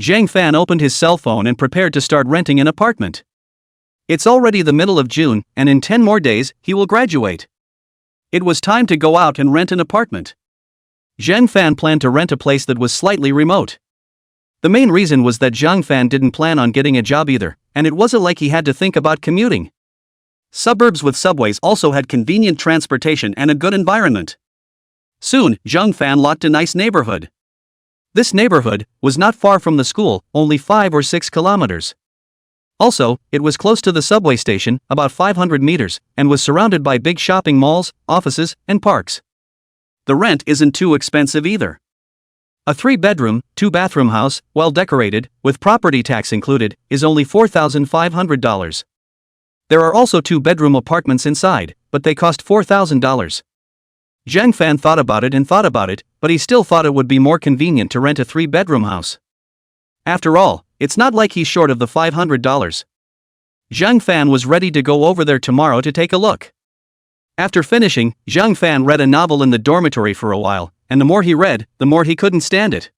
Zheng Fan opened his cell phone and prepared to start renting an apartment. It's already the middle of June, and in 10 more days, he will graduate. It was time to go out and rent an apartment. Zheng Fan planned to rent a place that was slightly remote. The main reason was that Zheng Fan didn't plan on getting a job either, and it wasn't like he had to think about commuting. Suburbs with subways also had convenient transportation and a good environment. Soon, Zheng Fan locked a nice neighborhood. This neighborhood was not far from the school, only 5 or 6 kilometers. Also, it was close to the subway station, about 500 meters, and was surrounded by big shopping malls, offices, and parks. The rent isn't too expensive either. A 3-bedroom, 2-bathroom house, well decorated, with property tax included, is only $4,500. There are also 2-bedroom apartments inside, but they cost $4,000. Zheng Fan thought about it, but he still thought it would be more convenient to rent a 3-bedroom house. After all, it's not like he's short of the $500. Zheng Fan was ready to go over there tomorrow to take a look. After finishing, Zheng Fan read a novel in the dormitory for a while, and the more he read, the more he couldn't stand it.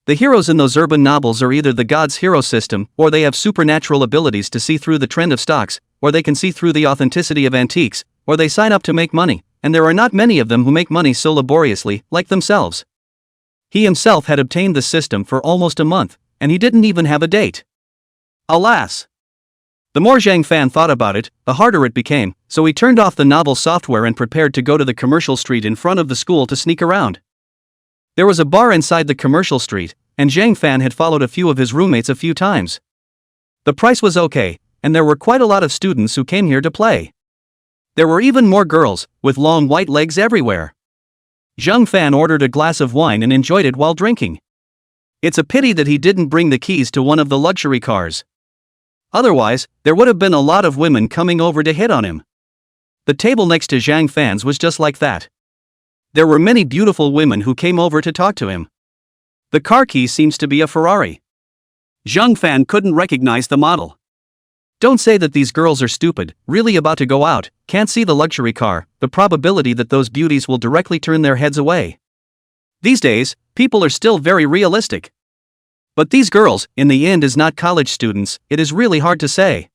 The heroes in those urban novels are either the God's hero system, or they have supernatural abilities to see through the trend of stocks, or they can see through the authenticity of antiques, or they sign up to make money, and there are not many of them who make money so laboriously, like themselves. He himself had obtained the system for almost a month, and he didn't even have a date. Alas! The more Zheng Fan thought about it, the harder it became, so he turned off the novel software and prepared to go to the commercial street in front of the school to sneak around. There was a bar inside the commercial street, and Zheng Fan had followed a few of his roommates a few times. The price was okay, and there were quite a lot of students who came here to play. There were even more girls, with long white legs everywhere. Zheng Fan ordered a glass of wine and enjoyed it while drinking. It's a pity that he didn't bring the keys to one of the luxury cars. Otherwise, there would have been a lot of women coming over to hit on him. The table next to Zheng Fan's was just like that. There were many beautiful women who came over to talk to him. The car key seems to be a Ferrari. Zheng Fan couldn't recognize the model. Don't say that these girls are stupid, really about to go out, can't see the luxury car, the probability that those beauties will directly turn their heads away. These days, people are still very realistic. But these girls, in the end, is not college students, it is really hard to say.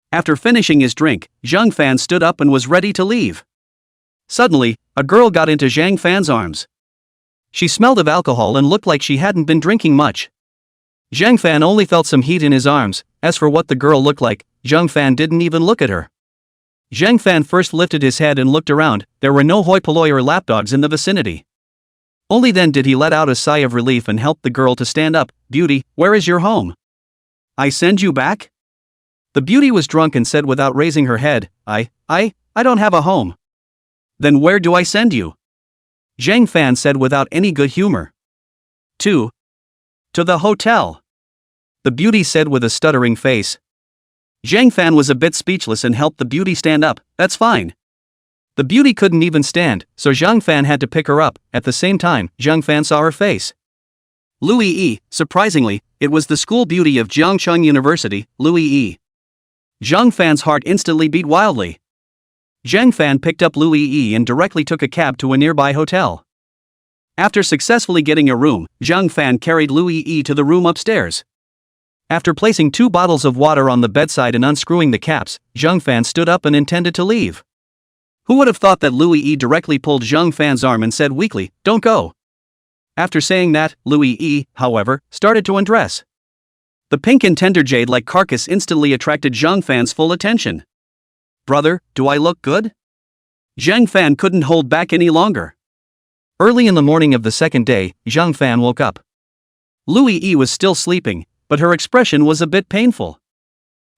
After finishing his drink, Zhang Fan stood up and was ready to leave. Suddenly, a girl got into Zhang Fan's arms. She smelled of alcohol and looked like she hadn't been drinking much. Zhang Fan only felt some heat in his arms. As for what the girl looked like, Zhang Fan didn't even look at her. Zhang Fan first lifted his head and looked around. There were no hoi polloi or lapdogs in the vicinity. Only then did he let out a sigh of relief and help the girl to stand up. "Beauty, where is your home? I send you back?" The beauty was drunk and said without raising her head, I don't have a home." "Then where do I send you?" Zhang Fan said without any good humor. To the hotel." The beauty said with a stuttering face. Zhang Fan was a bit speechless and helped the beauty stand up. "That's fine." The beauty couldn't even stand, so Zhang Fan had to pick her up. At the same time, Zhang Fan saw her face. Louis E. Surprisingly, it was the school beauty of Jiangcheng University, Louis E. Zhang Fan's heart instantly beat wildly. Zhang Fan picked up Louis E. and directly took a cab to a nearby hotel. After successfully getting a room, Zhang Fan carried Louis E. to the room upstairs. After placing 2 bottles of water on the bedside and unscrewing the caps, Zhang Fan stood up and intended to leave. Who would have thought that Louis E. directly pulled Zhang Fan's arm and said weakly, "Don't go." After saying that, Louis E., however, started to undress. The pink and tender jade-like carcass instantly attracted Zhang Fan's full attention. "Brother, do I look good?" Zhang Fan couldn't hold back any longer. Early in the morning of the second day, Zhang Fan woke up. Louis E. was still sleeping, but her expression was a bit painful.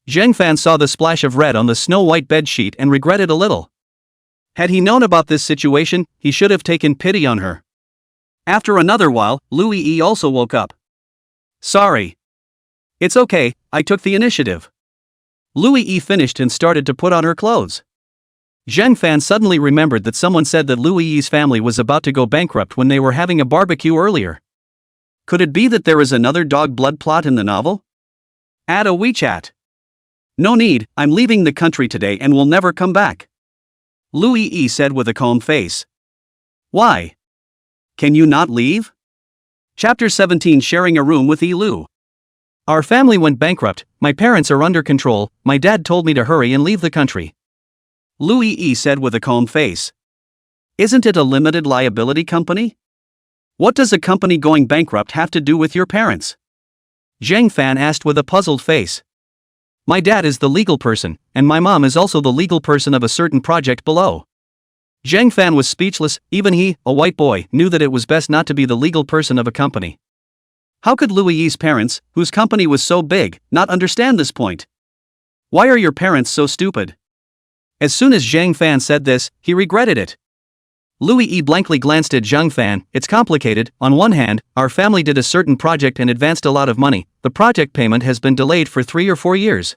Zhang Fan saw the splash of red on the snow-white bed sheet and regretted a little. Had he known about this situation, he should have taken pity on her. After another while, Louis E. also woke up. "Sorry. It's okay, I took the initiative." Louis E. finished and started to put on her clothes. Zhang Fan suddenly remembered that someone said that Louis E.'s family was about to go bankrupt when they were having a barbecue earlier. Could it be that there is another dog blood plot in the novel? Add a WeChat. "No need, I'm leaving the country today and will never come back," Louis E. said with a calm face. "Why? Can you not leave?" Chapter 17, Sharing a Room with Lu. "Our family went bankrupt, my parents are under control, my dad told me to hurry and leave the country," Louis E. said with a calm face. "Isn't it a limited liability company? What does a company going bankrupt have to do with your parents?" Zhang Fan asked with a puzzled face. "My dad is the legal person, and my mom is also the legal person of a certain project below." Zhang Fan was speechless. Even he, a white boy, knew that it was best not to be the legal person of a company. How could Louis Yi's parents, whose company was so big, not understand this point? "Why are your parents so stupid?" As soon as Zhang Fan said this, he regretted it. Louis E. blankly glanced at Zhang Fan. "It's complicated. On one hand, our family did a certain project and advanced a lot of money. The project payment has been delayed for 3 or 4 years.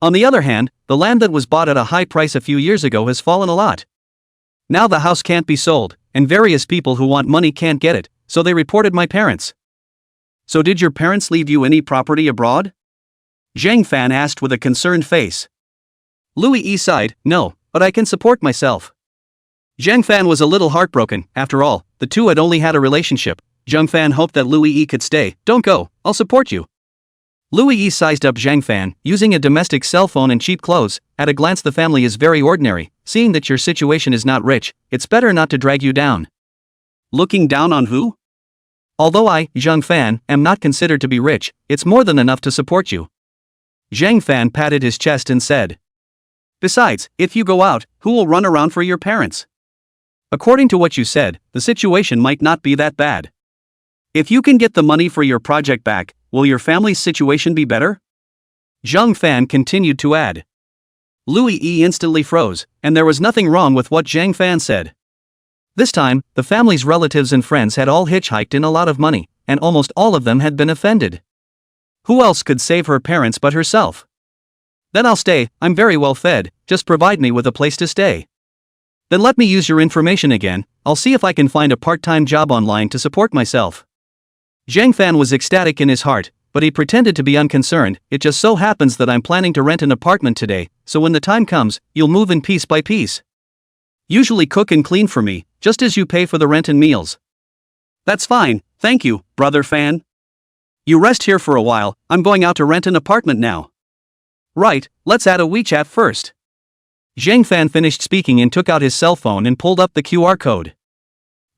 On the other hand, the land that was bought at a high price a few years ago has fallen a lot. Now the house can't be sold, and various people who want money can't get it, so they reported my parents." "So did your parents leave you any property abroad?" Zhang Fan asked with a concerned face. Louis E. sighed. "No, but I can support myself." Zhang Fan was a little heartbroken. After all, the two had only had a relationship. Zhang Fan hoped that Louis E. could stay. "Don't go, I'll support you." Louis E. sized up Zhang Fan, using a domestic cell phone and cheap clothes. "At a glance the family is very ordinary. Seeing that your situation is not rich, it's better not to drag you down." "Looking down on who?" "Although I, Zhang Fan, am not considered to be rich, it's more than enough to support you." Zhang Fan patted his chest and said. "Besides, if you go out, who will run around for your parents? According to what you said, the situation might not be that bad. If you can get the money for your project back, will your family's situation be better?" Zhang Fan continued to add. Louis E. instantly froze, and there was nothing wrong with what Zhang Fan said. This time, the family's relatives and friends had all hitchhiked in a lot of money, and almost all of them had been offended. Who else could save her parents but herself? "Then I'll stay, I'm very well fed, just provide me with a place to stay. Then let me use your information again, I'll see if I can find a part-time job online to support myself." Zhang Fan was ecstatic in his heart, but he pretended to be unconcerned. "It just so happens that I'm planning to rent an apartment today, so when the time comes, you'll move in piece by piece. Usually cook and clean for me, just as you pay for the rent and meals." "That's fine, thank you, brother Fan." You rest here for a while, I'm going out to rent an apartment now. Right, let's add a WeChat first. Zhang Fan finished speaking and took out his cell phone and pulled up the QR code.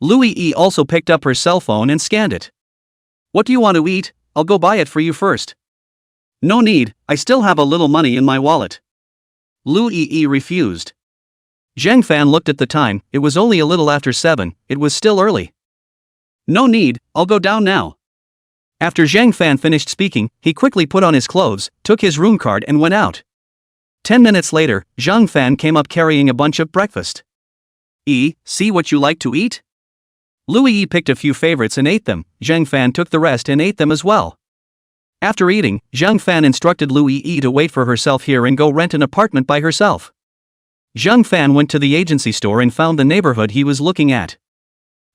Louis E also picked up her cell phone and scanned it. What do you want to eat? I'll go buy it for you first. No need, I still have a little money in my wallet. Louis E refused. Zhang Fan looked at the time, it was only a little after 7, it was still early. No need, I'll go down now. After Zhang Fan finished speaking, he quickly put on his clothes, took his room card and went out. 10 minutes later, Zhang Fan came up carrying a bunch of breakfast. See what you like to eat? Louis E picked a few favorites and ate them, Zhang Fan took the rest and ate them as well. After eating, Zhang Fan instructed Louis E to wait for herself here and go rent an apartment by herself. Zhang Fan went to the agency store and found the neighborhood he was looking at.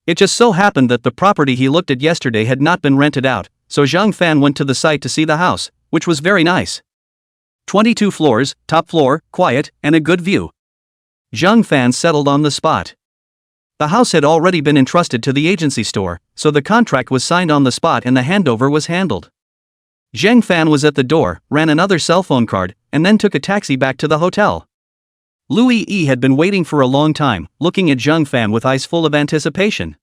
It just so happened that the property he looked at yesterday had not been rented out, so Zhang Fan went to the site to see the house, which was very nice. 22 floors, top floor, quiet, and a good view. Zhang Fan settled on the spot. The house had already been entrusted to the agency store, so the contract was signed on the spot and the handover was handled. Zhang Fan was at the door, ran another cell phone card, and then took a taxi back to the hotel. Louis E had been waiting for a long time, looking at Zhang Fan with eyes full of anticipation.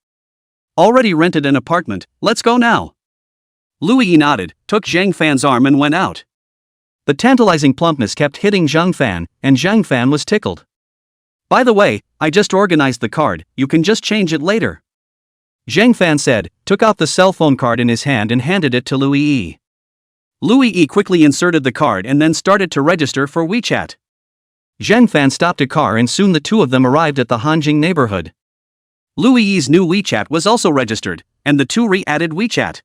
Already rented an apartment, let's go now. Louis E nodded, took Zhang Fan's arm and went out. The tantalizing plumpness kept hitting Zhang Fan, and Zhang Fan was tickled. By the way, I just organized the card, you can just change it later. Zhang Fan said, took out the cell phone card in his hand and handed it to Louis E. Louis E quickly inserted the card and then started to register for WeChat. Zhang Fan stopped a car and soon the two of them arrived at the Hanjing neighborhood. Louis E's new WeChat was also registered, and the two re-added WeChat.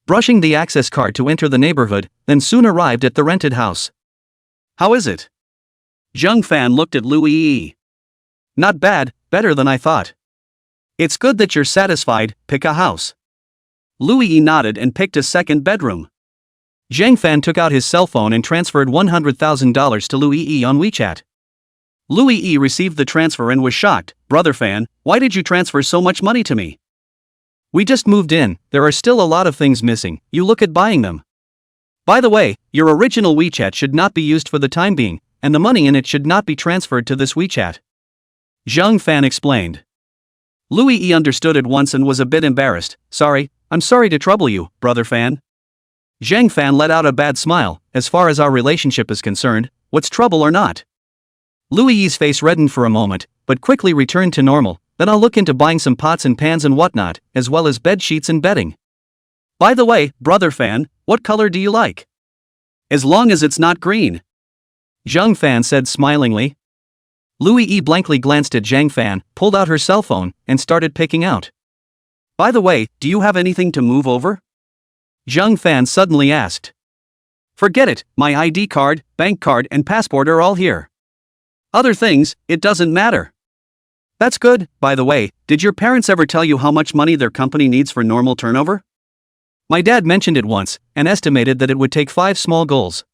Brushing the access card to enter the neighborhood, then soon arrived at the rented house. How is it? Zhang Fan looked at Louis E. Not bad, better than I thought. It's good that you're satisfied, pick a house. Louis E nodded and picked a second bedroom. Zhang Fan took out his cell phone and transferred $100,000 to Louis E on WeChat. Louis E received the transfer and was shocked. Brother Fan, why did you transfer so much money to me? We just moved in, there are still a lot of things missing, you look at buying them. By the way, your original WeChat should not be used for the time being, and the money in it should not be transferred to this WeChat. Zhang Fan explained. Louis E understood at once and was a bit embarrassed. I'm sorry to trouble you, Brother Fan. Zhang Fan let out a bad smile. As far as our relationship is concerned, what's trouble or not? Louis Yi's face reddened for a moment, but quickly returned to normal. Then I'll look into buying some pots and pans and whatnot, as well as bed sheets and bedding. By the way, Brother Fan, what color do you like? As long as it's not green. Zhang Fan said smilingly. Louis E blankly glanced at Zhang Fan, pulled out her cell phone, and started picking out. By the way, do you have anything to move over? Zhang Fan suddenly asked. Forget it, my ID card, bank card and passport are all here. Other things, it doesn't matter. That's good. By the way, did your parents ever tell you how much money their company needs for normal turnover? My dad mentioned it once, and estimated that it would take 5 small goals.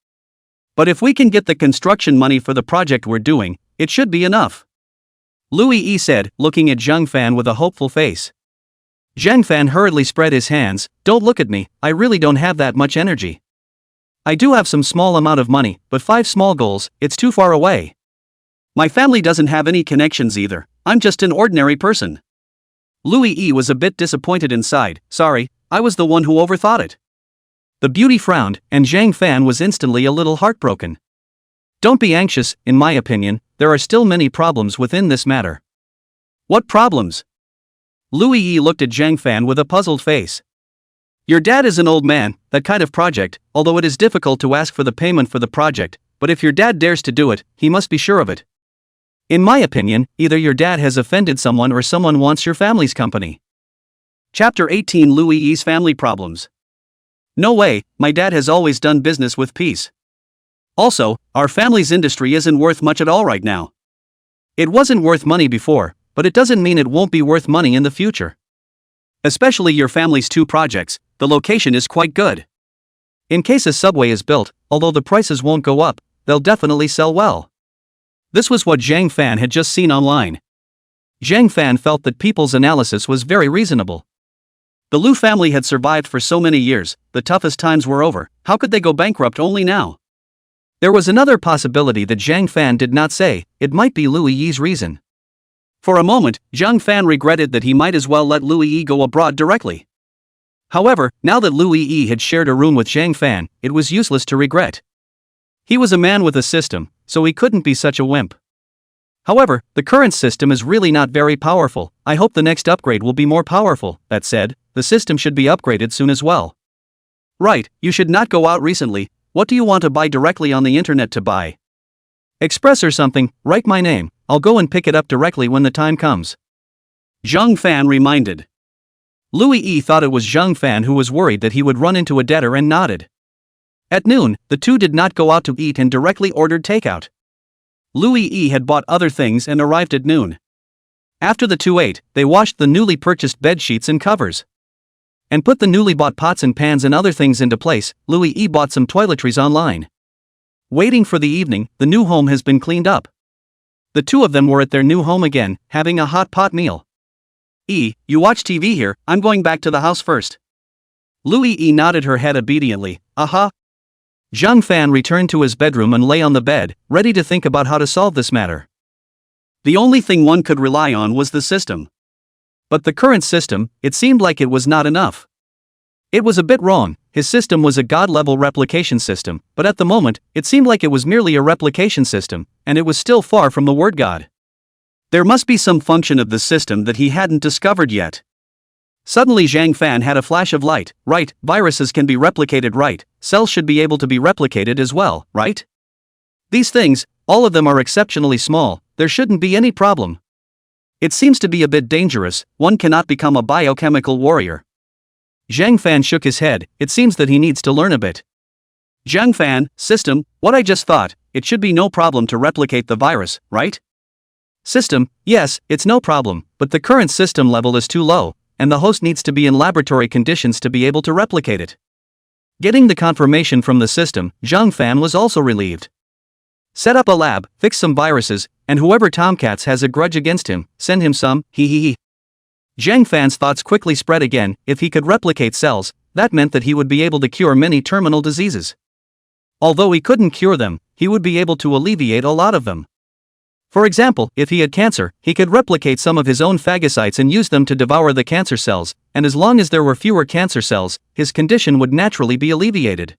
But if we can get the construction money for the project we're doing, it should be enough. Louis E said, looking at Zhang Fan with a hopeful face. Zhang Fan hurriedly spread his hands. Don't look at me, I really don't have that much energy. I do have some small amount of money, but 5 small goals, it's too far away. My family doesn't have any connections either, I'm just an ordinary person. Louis E was a bit disappointed inside. Sorry, I was the one who overthought it. The beauty frowned, and Zhang Fan was instantly a little heartbroken. Don't be anxious, in my opinion, there are still many problems within this matter. What problems? Louis E looked at Zhang Fan with a puzzled face. Your dad is an old man, that kind of project, although it is difficult to ask for the payment for the project, but if your dad dares to do it, he must be sure of it. In my opinion, either your dad has offended someone or someone wants your family's company. Chapter 18 Louis E's Family Problems. No way, my dad has always done business with peace. Also, our family's industry isn't worth much at all right now. It wasn't worth money before, but it doesn't mean it won't be worth money in the future. Especially your family's 2 projects, the location is quite good. In case a subway is built, although the prices won't go up, they'll definitely sell well. This was what Zhang Fan had just seen online. Zhang Fan felt that people's analysis was very reasonable. The Lu family had survived for so many years, the toughest times were over, how could they go bankrupt only now? There was another possibility that Zhang Fan did not say, it might be Lu Yi's reason. For a moment, Zhang Fan regretted that he might as well let Lu Yi go abroad directly. However, now that Lu Yi had shared a room with Zhang Fan, it was useless to regret. He was a man with a system, so he couldn't be such a wimp. However, the current system is really not very powerful. I hope the next upgrade will be more powerful. That said, the system should be upgraded soon as well. Right, you should not go out recently. What do you want to buy directly on the internet to buy? Express or something, write my name, I'll go and pick it up directly when the time comes. Zhang Fan reminded. Lu Yi thought it was Zhang Fan who was worried that he would run into a debtor and nodded. At noon, the two did not go out to eat and directly ordered takeout. Lu Yi had bought other things and arrived at noon. After the two ate, they washed the newly purchased bed sheets and covers. And put the newly bought pots and pans and other things into place. Lu Yi bought some toiletries online. Waiting for the evening, the new home has been cleaned up. The two of them were at their new home again, having a hot pot meal. You watch TV here, I'm going back to the house first. Lu Yi nodded her head obediently, aha. Zhang Fan returned to his bedroom and lay on the bed, ready to think about how to solve this matter. The only thing one could rely on was the system. But the current system, it seemed like it was not enough. It was a bit wrong. His system was a god-level replication system, but at the moment, it seemed like it was merely a replication system, and it was still far from the word God. There must be some function of the system that he hadn't discovered yet. Suddenly Zhang Fan had a flash of light. Right, viruses can be replicated, right, cells should be able to be replicated as well, right? These things, all of them are exceptionally small, there shouldn't be any problem. It seems to be a bit dangerous, one cannot become a biochemical warrior. Zhang Fan shook his head, it seems that he needs to learn a bit. Zhang Fan, system, what I just thought, it should be no problem to replicate the virus, right? System, yes, it's no problem, but the current system level is too low, and the host needs to be in laboratory conditions to be able to replicate it. Getting the confirmation from the system, Zhang Fan was also relieved. Set up a lab, fix some viruses, and whoever Tomcats has a grudge against him, send him some, he. Zhang Fan's thoughts quickly spread again. If he could replicate cells, that meant that he would be able to cure many terminal diseases. Although he couldn't cure them, he would be able to alleviate a lot of them. For example, if he had cancer, he could replicate some of his own phagocytes and use them to devour the cancer cells, and as long as there were fewer cancer cells, his condition would naturally be alleviated.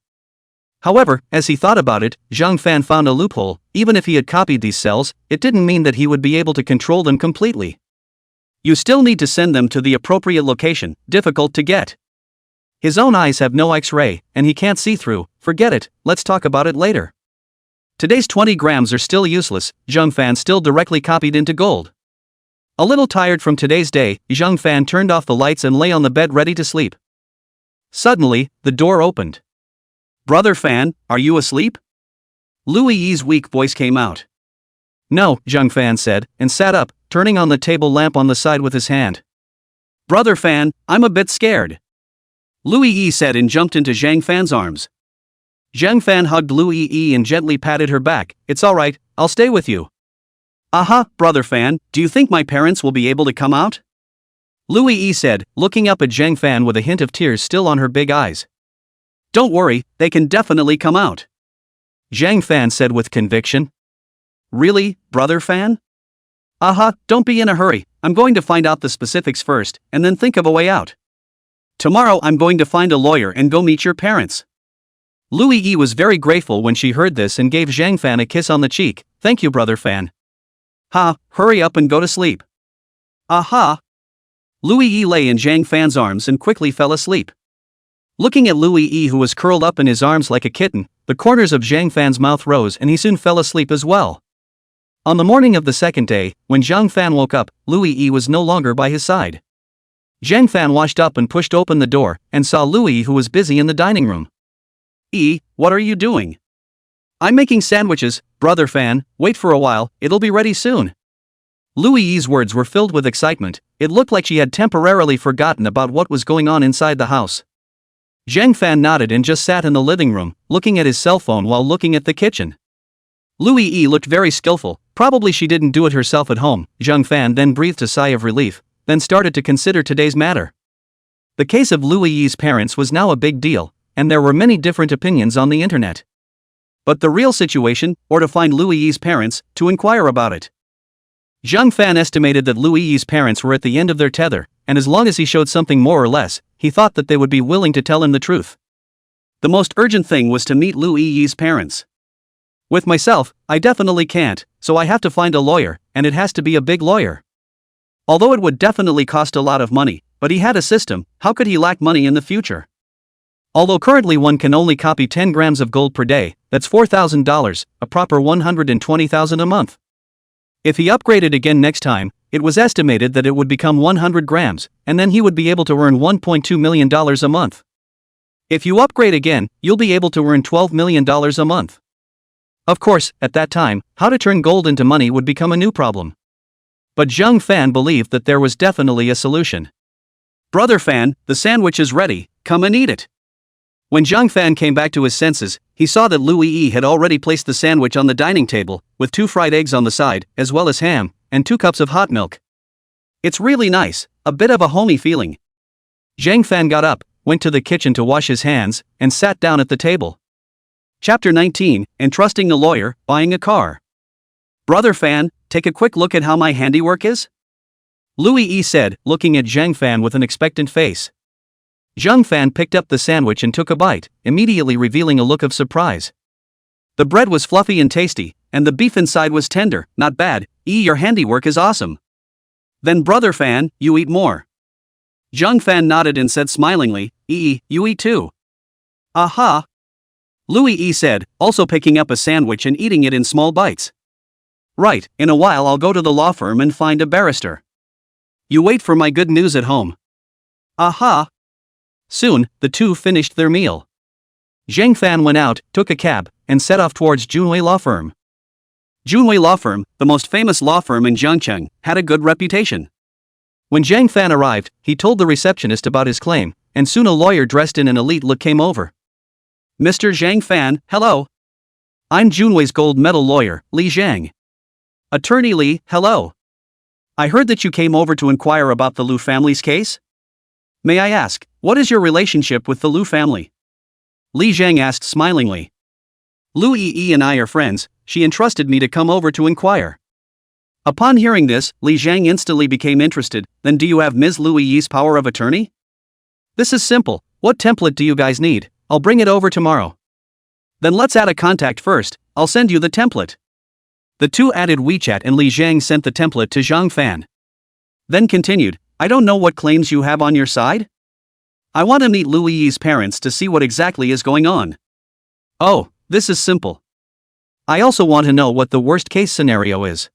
However, as he thought about it, Zhang Fan found a loophole. Even if he had copied these cells, it didn't mean that he would be able to control them completely. You still need to send them to the appropriate location, difficult to get. His own eyes have no X-ray, and he can't see through. Forget it, let's talk about it later. Today's 20 grams are still useless, Zhang Fan still directly copied into gold. A little tired from today's day, Zhang Fan turned off the lights and lay on the bed ready to sleep. Suddenly, the door opened. Brother Fan, are you asleep? Lu Yi's weak voice came out. No, Zhang Fan said, and sat up, turning on the table lamp on the side with his hand. Brother Fan, I'm a bit scared. Lu Yi said and jumped into Zhang Fan's arms. Zhang Fan hugged Lu Yi and gently patted her back. It's alright, I'll stay with you. Aha, Brother Fan, do you think my parents will be able to come out? Lu Yi said, looking up at Zhang Fan with a hint of tears still on her big eyes. Don't worry, they can definitely come out. Zhang Fan said with conviction. Really, Brother Fan? Aha, don't be in a hurry, I'm going to find out the specifics first, and then think of a way out. Tomorrow I'm going to find a lawyer and go meet your parents. Lu Yi was very grateful when she heard this and gave Zhang Fan a kiss on the cheek. Thank you, Brother Fan. Ha, hurry up and go to sleep. Aha. Lu Yi lay in Zhang Fan's arms and quickly fell asleep. Looking at Lu Yi who was curled up in his arms like a kitten, the corners of Zhang Fan's mouth rose and he soon fell asleep as well. On the morning of the second day, when Zhang Fan woke up, Lu Yi was no longer by his side. Zhang Fan washed up and pushed open the door, and saw Lu Yi who was busy in the dining room. What are you doing? I'm making sandwiches, Brother Fan, wait for a while, it'll be ready soon. Lu Yi's words were filled with excitement. It looked like she had temporarily forgotten about what was going on inside the house. Zhang Fan nodded and just sat in the living room, looking at his cell phone while looking at the kitchen. Lu Yi looked very skillful, probably she didn't do it herself at home. Zhang Fan then breathed a sigh of relief, then started to consider today's matter. The case of Louis Yi's parents was now a big deal, and there were many different opinions on the internet. But the real situation, or to find Louis Yi's parents, to inquire about it. Zhang Fan estimated that Louis Yi's parents were at the end of their tether, and as long as he showed something more or less, he thought that they would be willing to tell him the truth. The most urgent thing was to meet Louis Yi's parents. With myself, I definitely can't, so I have to find a lawyer, and it has to be a big lawyer. Although it would definitely cost a lot of money, but he had a system, how could he lack money in the future? Although currently one can only copy 10 grams of gold per day, that's $4,000, a proper $120,000 a month. If he upgraded again next time, it was estimated that it would become 100 grams, and then he would be able to earn $1.2 million a month. If you upgrade again, you'll be able to earn $12 million a month. Of course, at that time, how to turn gold into money would become a new problem. But Zhang Fan believed that there was definitely a solution. Brother Fan, the sandwich is ready, come and eat it. When Zhang Fan came back to his senses, he saw that Louis Yi had already placed the sandwich on the dining table, with 2 fried eggs on the side, as well as ham, and 2 cups of hot milk. It's really nice, a bit of a homey feeling. Zhang Fan got up, went to the kitchen to wash his hands, and sat down at the table. Chapter 19, Entrusting the Lawyer, Buying a Car. Brother Fan, take a quick look at how my handiwork is? Louis Yi said, looking at Zhang Fan with an expectant face. Zhang Fan picked up the sandwich and took a bite, immediately revealing a look of surprise. The bread was fluffy and tasty, and the beef inside was tender, not bad. Your handiwork is awesome. Then Brother Fan, you eat more. Zhang Fan nodded and said smilingly, you eat too. Aha! Louis Yi said, also picking up a sandwich and eating it in small bites. Right, in a while I'll go to the law firm and find a barrister. You wait for my good news at home. Aha! Soon, the two finished their meal. Zhang Fan went out, took a cab, and set off towards Junwei Law Firm. Junwei Law Firm, the most famous law firm in Jiangcheng, had a good reputation. When Zhang Fan arrived, he told the receptionist about his claim, and soon a lawyer dressed in an elite look came over. Mr. Zhang Fan, hello. I'm Junwei's gold medal lawyer, Li Zhang. Attorney Li, hello. I heard that you came over to inquire about the Lu family's case? May I ask, what is your relationship with the Lu family? Li Zhang asked smilingly. Lu Yi and I are friends, she entrusted me to come over to inquire. Upon hearing this, Li Zhang instantly became interested. Then do you have Ms. Lu Yi's power of attorney? This is simple, what template do you guys need? I'll bring it over tomorrow. Then let's add a contact first, I'll send you the template. The two added WeChat and Li Zhang sent the template to Zhang Fan. Then continued, I don't know what claims you have on your side? I want to meet Louis Yi's parents to see what exactly is going on. Oh, this is simple. I also want to know what the worst case scenario is.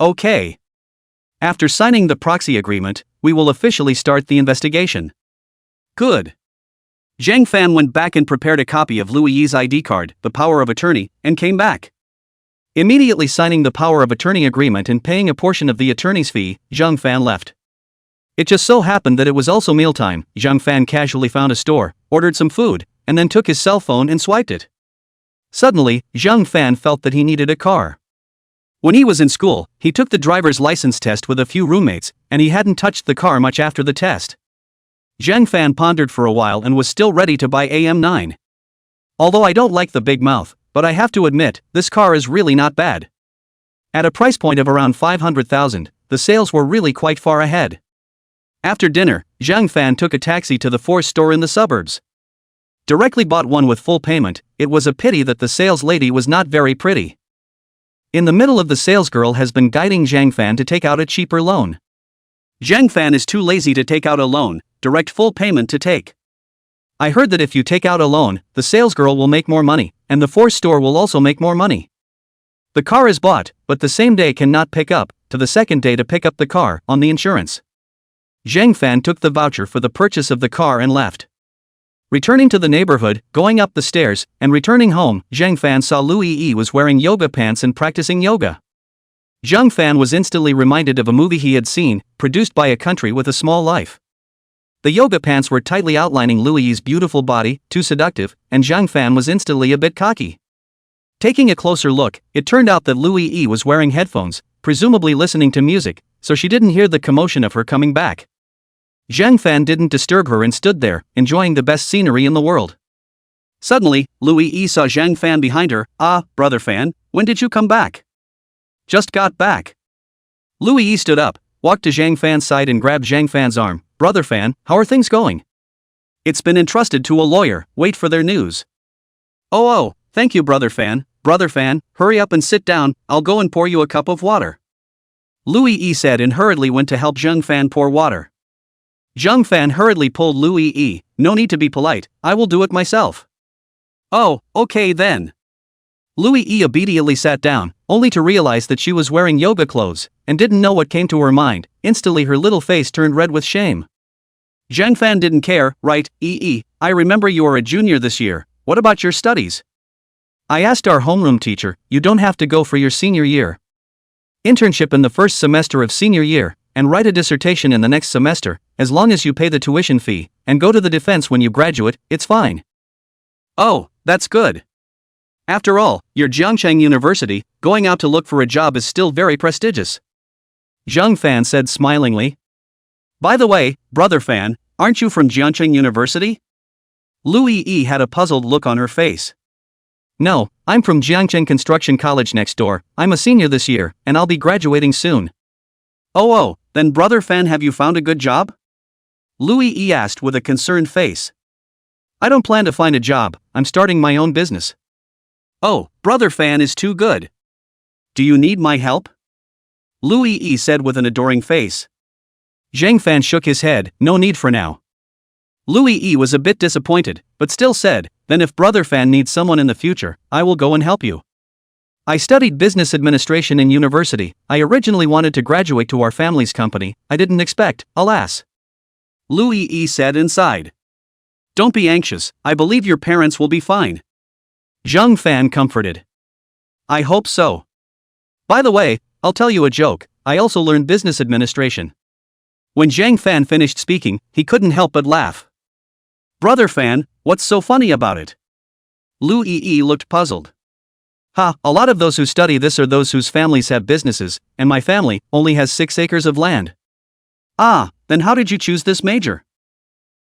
Okay. After signing the proxy agreement, we will officially start the investigation. Good. Zhang Fan went back and prepared a copy of Louis Yi's ID card, the power of attorney, and came back. Immediately signing the power of attorney agreement and paying a portion of the attorney's fee, Zhang Fan left. It just so happened that it was also mealtime. Zhang Fan casually found a store, ordered some food, and then took his cell phone and swiped it. Suddenly, Zhang Fan felt that he needed a car. When he was in school, he took the driver's license test with a few roommates, and he hadn't touched the car much after the test. Zhang Fan pondered for a while and was still ready to buy AM9. Although I don't like the big mouth, but I have to admit, this car is really not bad. At a price point of around 500,000, the sales were really quite far ahead. After dinner, Zhang Fan took a taxi to the Force store in the suburbs. Directly bought one with full payment. It was a pity that the sales lady was not very pretty. In the middle of the salesgirl has been guiding Zhang Fan to take out a cheaper loan. Zhang Fan is too lazy to take out a loan, direct full payment to take. I heard that if you take out a loan, the salesgirl will make more money, and the Force store will also make more money. The car is bought, but the same day cannot pick up, to the second day to pick up the car, on the insurance. Zhang Fan took the voucher for the purchase of the car and left. Returning to the neighborhood, going up the stairs, and returning home, Zhang Fan saw Louis Yi was wearing yoga pants and practicing yoga. Zhang Fan was instantly reminded of a movie he had seen, produced by A Country with a Small Life. The yoga pants were tightly outlining Louis Yi's beautiful body, too seductive, and Zhang Fan was instantly a bit cocky. Taking a closer look, it turned out that Louis Yi was wearing headphones, presumably listening to music, so she didn't hear the commotion of her coming back. Zhang Fan didn't disturb her and stood there, enjoying the best scenery in the world. Suddenly, Louis Yi saw Zhang Fan behind her. "Ah, brother Fan, when did you come back?" "Just got back." Louis Yi stood up, walked to Zhang Fan's side and grabbed Zhang Fan's arm. "Brother Fan, how are things going?" "It's been entrusted to a lawyer, wait for their news." Oh, thank you brother Fan. Brother Fan, hurry up and sit down, I'll go and pour you a cup of water." Louis Yi said and hurriedly went to help Zhang Fan pour water. Zhang Fan hurriedly pulled Louis Yi. "No need to be polite, I will do it myself." "Oh, okay then." Louis Yi obediently sat down, only to realize that she was wearing yoga clothes, and didn't know what came to her mind. Instantly her little face turned red with shame. Zhang Fan didn't care. "Right, I remember you are a junior this year, what about your studies?" "I asked our homeroom teacher, you don't have to go for your senior year. Internship in the first semester of senior year, and write a dissertation in the next semester, as long as you pay the tuition fee, and go to the defense when you graduate, it's fine." "Oh, that's good. After all, you're Jiangcheng University, going out to look for a job is still very prestigious," Zhang Fan said smilingly. "By the way, brother Fan, aren't you from Jiangcheng University?" Louis Yi had a puzzled look on her face. "No, I'm from Jiangcheng Construction College next door, I'm a senior this year, and I'll be graduating soon." Oh, then brother Fan, have you found a good job?" Louis Yi asked with a concerned face. "I don't plan to find a job, I'm starting my own business." "Oh, brother Fan is too good. Do you need my help?" Louis Yi said with an adoring face. Zhang Fan shook his head. "No need for now." Louis Yi was a bit disappointed, but still said, "Then if brother Fan needs someone in the future, I will go and help you. I studied business administration in university, I originally wanted to graduate to our family's company, I didn't expect, alas." Louis Yi said and sighed. "Don't be anxious, I believe your parents will be fine." Zhang Fan comforted. "I hope so. By the way, I'll tell you a joke, I also learned business administration." When Zhang Fan finished speaking, he couldn't help but laugh. "Brother Fan, what's so funny about it?" Louis Yi looked puzzled. A lot of those who study this are those whose families have businesses, and my family only has 6 acres of land." "Ah, then how did you choose this major?"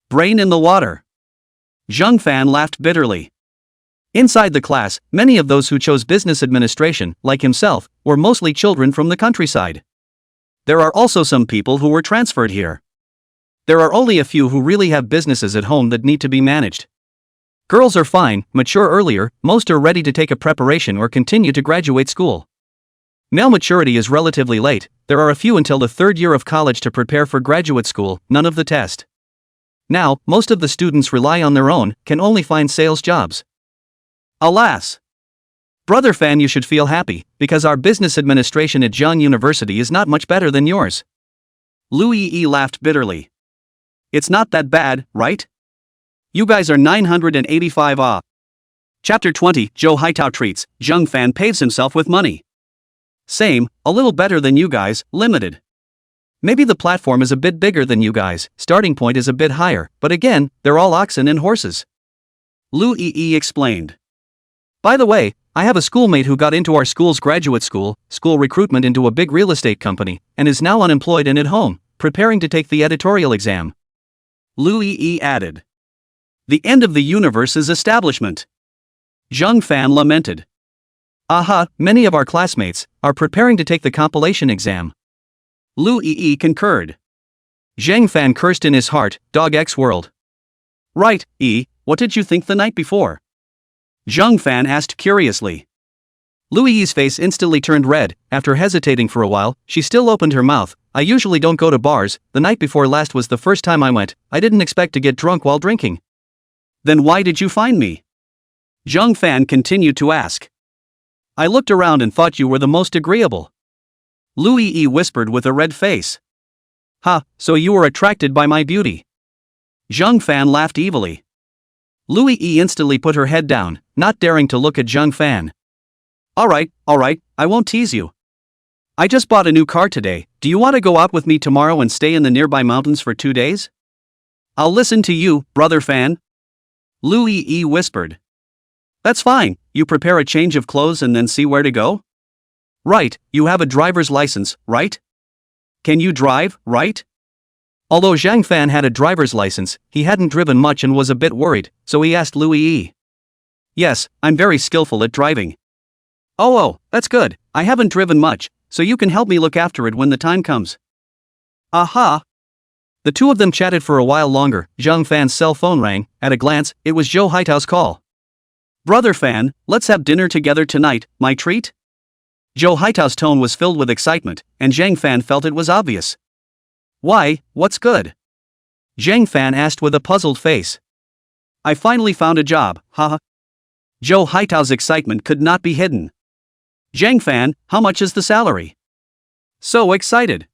"Brain in the water." Zhang Fan laughed bitterly. Inside the class, many of those who chose business administration, like himself, were mostly children from the countryside. There are also some people who were transferred here. There are only a few who really have businesses at home that need to be managed. Girls are fine, mature earlier, most are ready to take a preparation or continue to graduate school. Male maturity is relatively late, there are a few until the 3rd year of college to prepare for graduate school, none of the test. Now, most of the students rely on their own, can only find sales jobs. Alas! Brother Fan, you should feel happy, because our business administration at Jiang University is not much better than yours. Louis Yi laughed bitterly. It's not that bad, right? You guys are 985 ah. Chapter 20, Zhou Haitao treats, Zhang Fan pays himself with money. Same, a little better than you guys, limited. Maybe the platform is a bit bigger than you guys, starting point is a bit higher, but again, they're all oxen and horses. Louis Yi explained. By the way, I have a schoolmate who got into our school's graduate school recruitment into a big real estate company, and is now unemployed and at home, preparing to take the editorial exam. Louis Yi added. The end of the universe's establishment. Zhang Fan lamented. Aha, many of our classmates are preparing to take the compilation exam. Louis Yi concurred. Zhang Fan cursed in his heart, Dog X World. Right, Yi, what did you think the night before? Zhang Fan asked curiously. Louis Yi's face instantly turned red. After hesitating for a while, she still opened her mouth. I usually don't go to bars, the night before last was the first time I went, I didn't expect to get drunk while drinking. Then why did you find me? Zhang Fan continued to ask. I looked around and thought you were the most agreeable. Louis Yi whispered with a red face. So you were attracted by my beauty. Zhang Fan laughed evilly. Louis Yi instantly put her head down, not daring to look at Zhang Fan. Alright, I won't tease you. I just bought a new car today, do you want to go out with me tomorrow and stay in the nearby mountains for 2 days? I'll listen to you, brother Fan. Louis Yi whispered. That's fine, you prepare a change of clothes and then see where to go? Right, you have a driver's license, right? Can you drive, right? Although Zhang Fan had a driver's license, he hadn't driven much and was a bit worried, so he asked Louis Yi. Yes, I'm very skillful at driving. Oh, that's good, I haven't driven much, so you can help me look after it when the time comes. Aha! The two of them chatted for a while longer. Zhang Fan's cell phone rang. At a glance, it was Zhou Haitao's call. Brother Fan, let's have dinner together tonight, my treat? Zhou Haitao's tone was filled with excitement, and Zhang Fan felt it was obvious. Why, what's good? Zhang Fan asked with a puzzled face. I finally found a job, haha. Zhou Haitao's excitement could not be hidden. Zhang Fan, how much is the salary? So excited.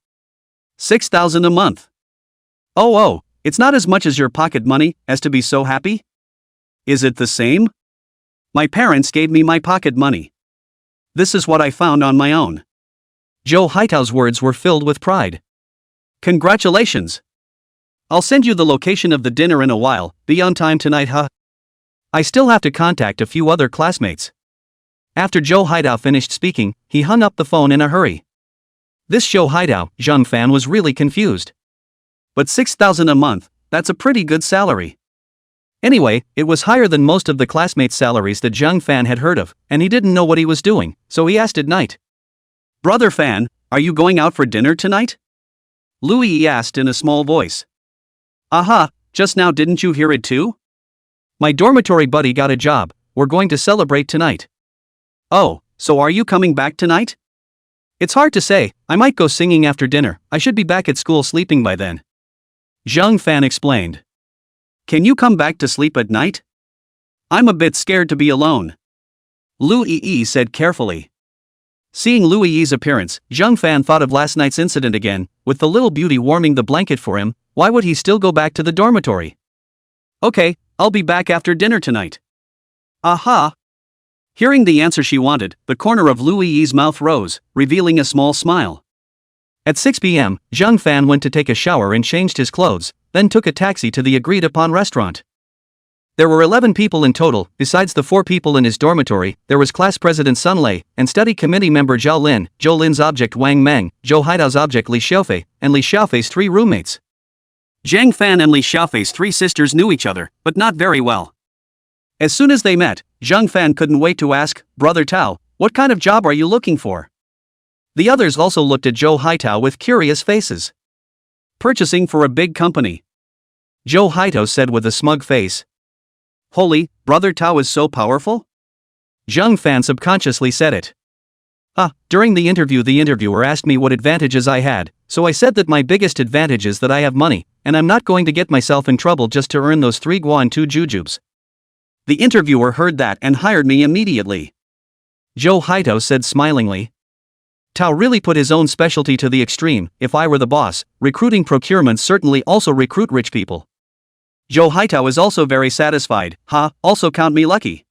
6,000 a month. Oh, it's not as much as your pocket money, as to be so happy? Is it the same? My parents gave me my pocket money. This is what I found on my own. Zhou Haitao's words were filled with pride. Congratulations! I'll send you the location of the dinner in a while, be on time tonight, huh? I still have to contact a few other classmates. After Zhou Haitao finished speaking, he hung up the phone in a hurry. This Zhou Haitao, Zhang Fan was really confused. But 6,000 a month, that's a pretty good salary. Anyway, it was higher than most of the classmates' salaries that Zhang Fan had heard of, and he didn't know what he was doing, so he asked at night. Brother Fan, are you going out for dinner tonight? Louis asked in a small voice. Aha, just now didn't you hear it too? My dormitory buddy got a job, we're going to celebrate tonight. Oh, so are you coming back tonight? It's hard to say, I might go singing after dinner, I should be back at school sleeping by then. Zhang Fan explained. Can you come back to sleep at night? I'm a bit scared to be alone. Louis said carefully. Seeing Louis's appearance, Zhang Fan thought of last night's incident again. With the little beauty warming the blanket for him, why would he still go back to the dormitory? Okay, I'll be back after dinner tonight. Aha! Hearing the answer she wanted, the corner of Louis's mouth rose, revealing a small smile. At 6 p.m., Zhang Fan went to take a shower and changed his clothes, then took a taxi to the agreed-upon restaurant. There were 11 people in total. Besides the 4 people in his dormitory, there was class president Sun Lei, and study committee member Zhao Lin, Zhou Lin's object Wang Meng, Zhou Haitao's object Li Xiaofei, and Li Xiaofei's 3 roommates. Zhang Fan and Li Xiaofei's 3 sisters knew each other, but not very well. As soon as they met, Zhang Fan couldn't wait to ask, Brother Tao, what kind of job are you looking for? The others also looked at Zhou Haitao with curious faces. Purchasing for a big company. Zhou Haitao said with a smug face. Holy, Brother Tao is so powerful? Zhang Fan subconsciously said it. During the interviewer asked me what advantages I had, so I said that my biggest advantage is that I have money, and I'm not going to get myself in trouble just to earn those 3 guo and 2 jujubes. The interviewer heard that and hired me immediately. Zhou Haitao said smilingly. Tao really put his own specialty to the extreme. If I were the boss, recruiting procurement certainly also recruit rich people. Zhou Haitao is also very satisfied, also count me lucky.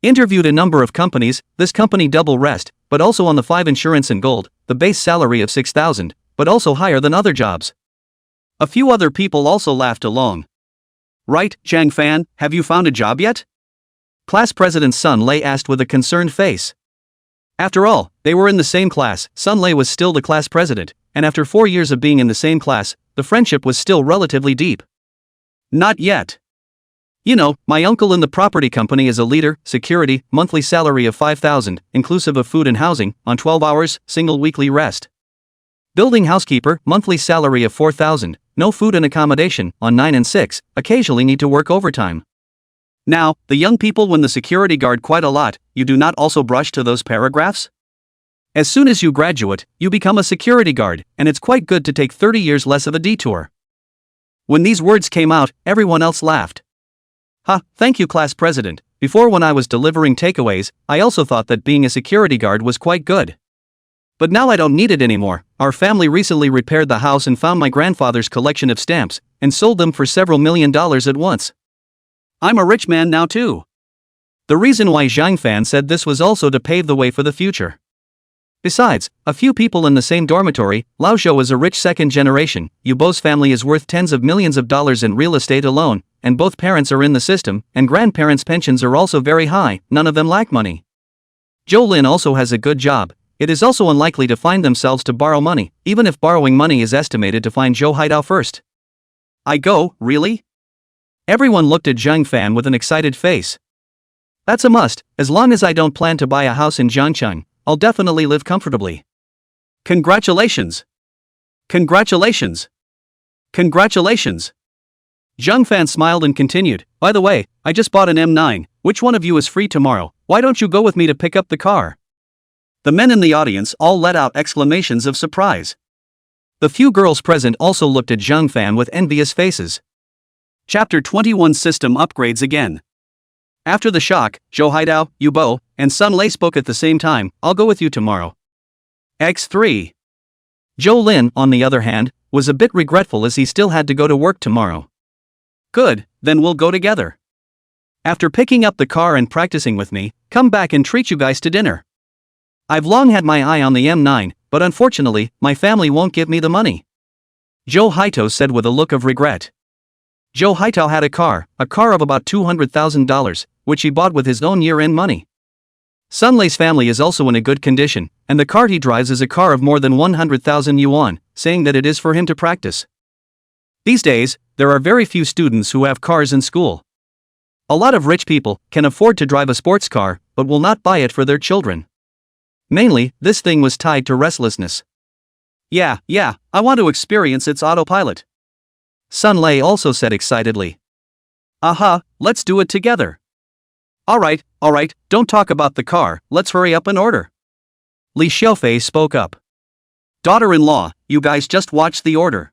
Interviewed a number of companies, this company double rest, but also on the 5 insurance and gold, the base salary of 6,000, but also higher than other jobs. A few other people also laughed along. Right, Zhang Fan, have you found a job yet? Class President Sun Lei asked with a concerned face. After all, they were in the same class. Sun Lei was still the class president, and after 4 years of being in the same class, the friendship was still relatively deep. Not yet. You know, my uncle in the property company is a leader, security, monthly salary of 5,000, inclusive of food and housing, on 12 hours, single weekly rest. Building housekeeper, monthly salary of 4,000, no food and accommodation, on 9 and 6, occasionally need to work overtime. Now, the young people win the security guard quite a lot. You do not also brush to those paragraphs? As soon as you graduate, you become a security guard, and it's quite good to take 30 years less of a detour. When these words came out, everyone else laughed. Thank you, class president. Before, when I was delivering takeaways, I also thought that being a security guard was quite good. But now I don't need it anymore. Our family recently repaired the house and found my grandfather's collection of stamps, and sold them for several $1 million at once. I'm a rich man now too. The reason why Zhang Fan said this was also to pave the way for the future. Besides, a few people in the same dormitory, Lao Zhou is a rich second generation, Yubo's family is worth tens of millions of dollars in real estate alone, and both parents are in the system, and grandparents' pensions are also very high, none of them lack money. Zhou Lin also has a good job, it is also unlikely to find themselves to borrow money, even if borrowing money is estimated to find Zhou Haidao first. I go, really? Everyone looked at Zhang Fan with an excited face. That's a must, as long as I don't plan to buy a house in Jiangcheng, I'll definitely live comfortably. Congratulations! Congratulations! Congratulations! Zhang Fan smiled and continued, by the way, I just bought an M9, which one of you is free tomorrow, why don't you go with me to pick up the car? The men in the audience all let out exclamations of surprise. The few girls present also looked at Zhang Fan with envious faces. Chapter 21 System Upgrades Again. After the shock, Zhou Haidao, Yu Bo, and Sun Lei spoke at the same time, I'll go with you tomorrow. X3. Zhou Lin, on the other hand, was a bit regretful as he still had to go to work tomorrow. Good, then we'll go together. After picking up the car and practicing with me, come back and treat you guys to dinner. I've long had my eye on the M9, but unfortunately, my family won't give me the money. Zhou Haitao said with a look of regret. Zhou Haitao had a car of about $200,000, which he bought with his own year-end money. Sun Lei's family is also in a good condition, and the car he drives is a car of more than 100,000 yuan, saying that it is for him to practice. These days, there are very few students who have cars in school. A lot of rich people can afford to drive a sports car, but will not buy it for their children. Mainly, this thing was tied to restlessness. Yeah, I want to experience its autopilot. Sun Lei also said excitedly. Aha, let's do it together. Alright, don't talk about the car, let's hurry up and order. Li Xiaofei spoke up. Daughter-in-law, you guys just watch the order.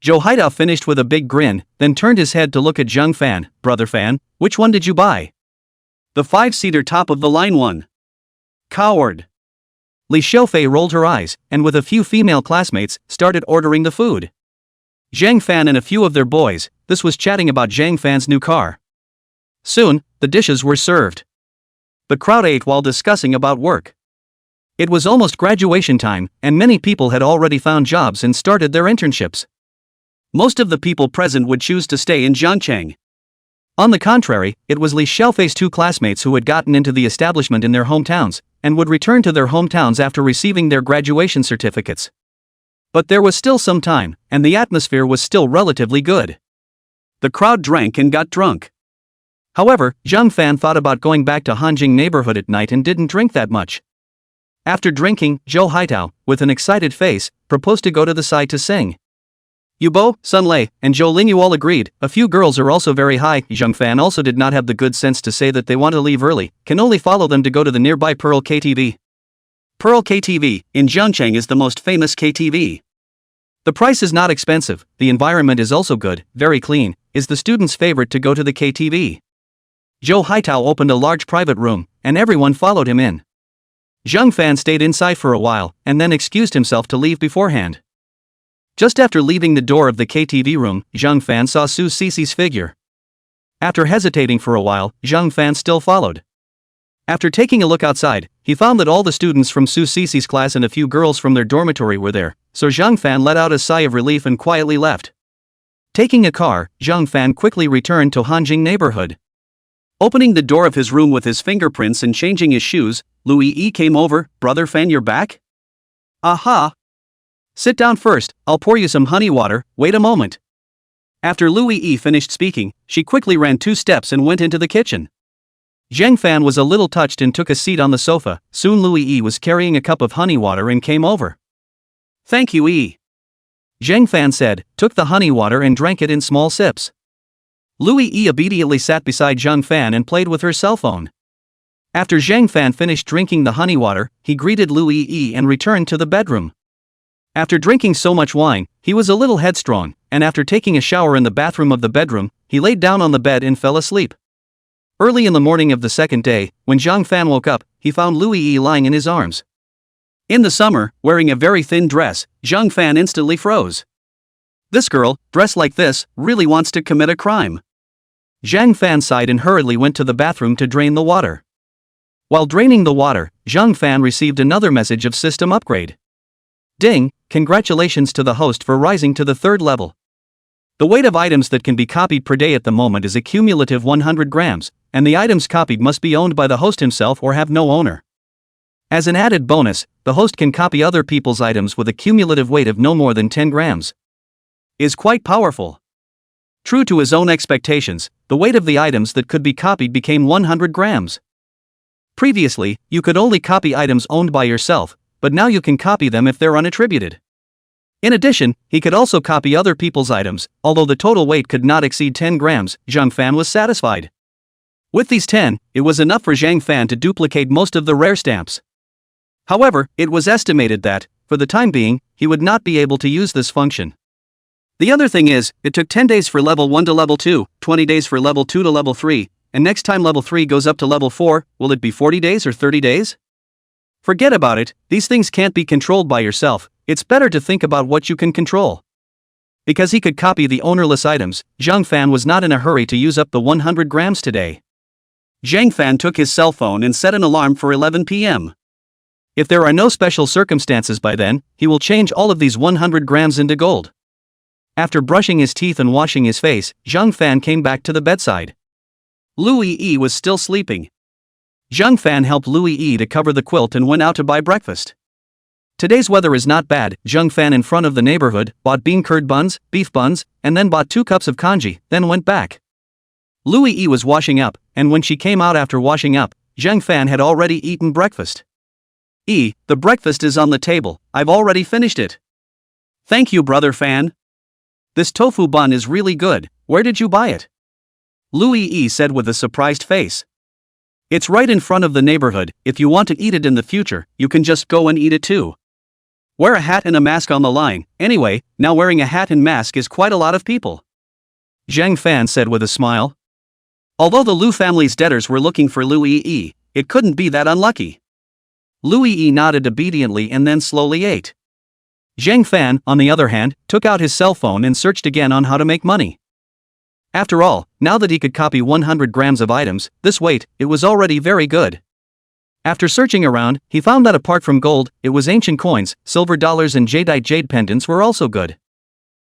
Zhou Haidao finished with a big grin, then turned his head to look at Zhang Fan. Brother Fan, which one did you buy? The 5-seater top-of-the-line one. Coward. Li Xiaofei rolled her eyes, and with a few female classmates, started ordering the food. Zhang Fan and a few of their boys, this was chatting about Zhang Fan's new car. Soon, the dishes were served. The crowd ate while discussing about work. It was almost graduation time, and many people had already found jobs and started their internships. Most of the people present would choose to stay in Jiangcheng. On the contrary, it was Li Xiaofei's 2 classmates who had gotten into the establishment in their hometowns, and would return to their hometowns after receiving their graduation certificates. But there was still some time, and the atmosphere was still relatively good. The crowd drank and got drunk. However, Zhang Fan thought about going back to Hanjing neighborhood at night and didn't drink that much. After drinking, Zhou Haitao, with an excited face, proposed to go to the side to sing. Yu Bo, Sun Lei, and Zhou Lin all agreed. A few girls are also very high. Zhang Fan also did not have the good sense to say that they want to leave early, can only follow them to go to the nearby Pearl KTV. Pearl KTV, in Jiangcheng, is the most famous KTV. The price is not expensive, the environment is also good, very clean, is the student's favorite to go to the KTV. Zhou Haitao opened a large private room, and everyone followed him in. Zhang Fan stayed inside for a while, and then excused himself to leave beforehand. Just after leaving the door of the KTV room, Zhang Fan saw Su Cici's figure. After hesitating for a while, Zhang Fan still followed. After taking a look outside, he found that all the students from Su Cici's class and a few girls from their dormitory were there, so Zhang Fan let out a sigh of relief and quietly left. Taking a car, Zhang Fan quickly returned to Hanjing neighborhood. Opening the door of his room with his fingerprints and changing his shoes, Louis E came over. Brother Fan, you're back? Aha! Sit down first, I'll pour you some honey water, wait a moment. After Louis E finished speaking, she quickly ran 2 steps and went into the kitchen. Zhang Fan was a little touched and took a seat on the sofa. Soon Louis E was carrying a cup of honey water and came over. Thank you, E. Zhang Fan said, took the honey water and drank it in small sips. Louis E obediently sat beside Zhang Fan and played with her cell phone. After Zhang Fan finished drinking the honey water, he greeted Louis E and returned to the bedroom. After drinking so much wine, he was a little headstrong, and after taking a shower in the bathroom of the bedroom, he laid down on the bed and fell asleep. Early in the morning of the second day, when Zhang Fan woke up, he found Louis E lying in his arms. In the summer, wearing a very thin dress, Zhang Fan instantly froze. This girl, dressed like this, really wants to commit a crime. Zhang Fan sighed and hurriedly went to the bathroom to drain the water. While draining the water, Zhang Fan received another message of system upgrade. Ding, congratulations to the host for rising to the 3rd level. The weight of items that can be copied per day at the moment is a cumulative 100 grams, and the items copied must be owned by the host himself or have no owner. As an added bonus, the host can copy other people's items with a cumulative weight of no more than 10 grams. Is quite powerful. True to his own expectations, the weight of the items that could be copied became 100 grams. Previously, you could only copy items owned by yourself, but now you can copy them if they're unattributed. In addition, he could also copy other people's items, although the total weight could not exceed 10 grams, Zhang Fan was satisfied. With these 10, it was enough for Zhang Fan to duplicate most of the rare stamps. However, it was estimated that, for the time being, he would not be able to use this function. The other thing is, it took 10 days for level 1 to level 2, 20 days for level 2 to level 3, and next time level 3 goes up to level 4, will it be 40 days or 30 days? Forget about it, these things can't be controlled by yourself, it's better to think about what you can control. Because he could copy the ownerless items, Zhang Fan was not in a hurry to use up the 100 grams today. Zhang Fan took his cell phone and set an alarm for 11 p.m. If there are no special circumstances by then, he will change all of these 100 grams into gold. After brushing his teeth and washing his face, Zhang Fan came back to the bedside. Louis Yi was still sleeping. Zhang Fan helped Louis Yi to cover the quilt and went out to buy breakfast. Today's weather is not bad. Zhang Fan in front of the neighborhood bought bean curd buns, beef buns, and then bought 2 cups of congee, then went back. Louis Yi was washing up, and when she came out after washing up, Zhang Fan had already eaten breakfast. The breakfast is on the table, I've already finished it. Thank you, brother Fan. This tofu bun is really good, where did you buy it? Louis Yi said with a surprised face. It's right in front of the neighborhood, if you want to eat it in the future, you can just go and eat it too. Wear a hat and a mask on the line, anyway, now wearing a hat and mask is quite a lot of people. Zhang Fan said with a smile. Although the Lu family's debtors were looking for Louis Yi, it couldn't be that unlucky. Louis Yi nodded obediently and then slowly ate. Zhang Fan, on the other hand, took out his cell phone and searched again on how to make money. After all, now that he could copy 100 grams of items, this weight, it was already very good. After searching around, he found that apart from gold, it was ancient coins, silver dollars and jadeite jade pendants were also good.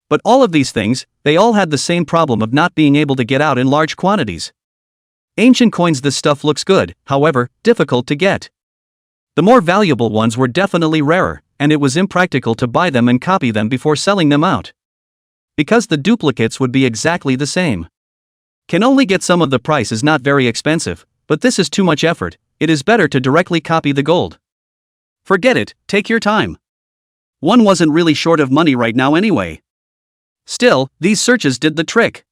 But all of these things, they all had the same problem of not being able to get out in large quantities. Ancient coins, this stuff looks good, however, difficult to get. The more valuable ones were definitely rarer, and it was impractical to buy them and copy them before selling them out. Because the duplicates would be exactly the same. Can only get some of the price is not very expensive, but this is too much effort, it is better to directly copy the gold. Forget it, take your time. One wasn't really short of money right now anyway. Still, these searches did the trick.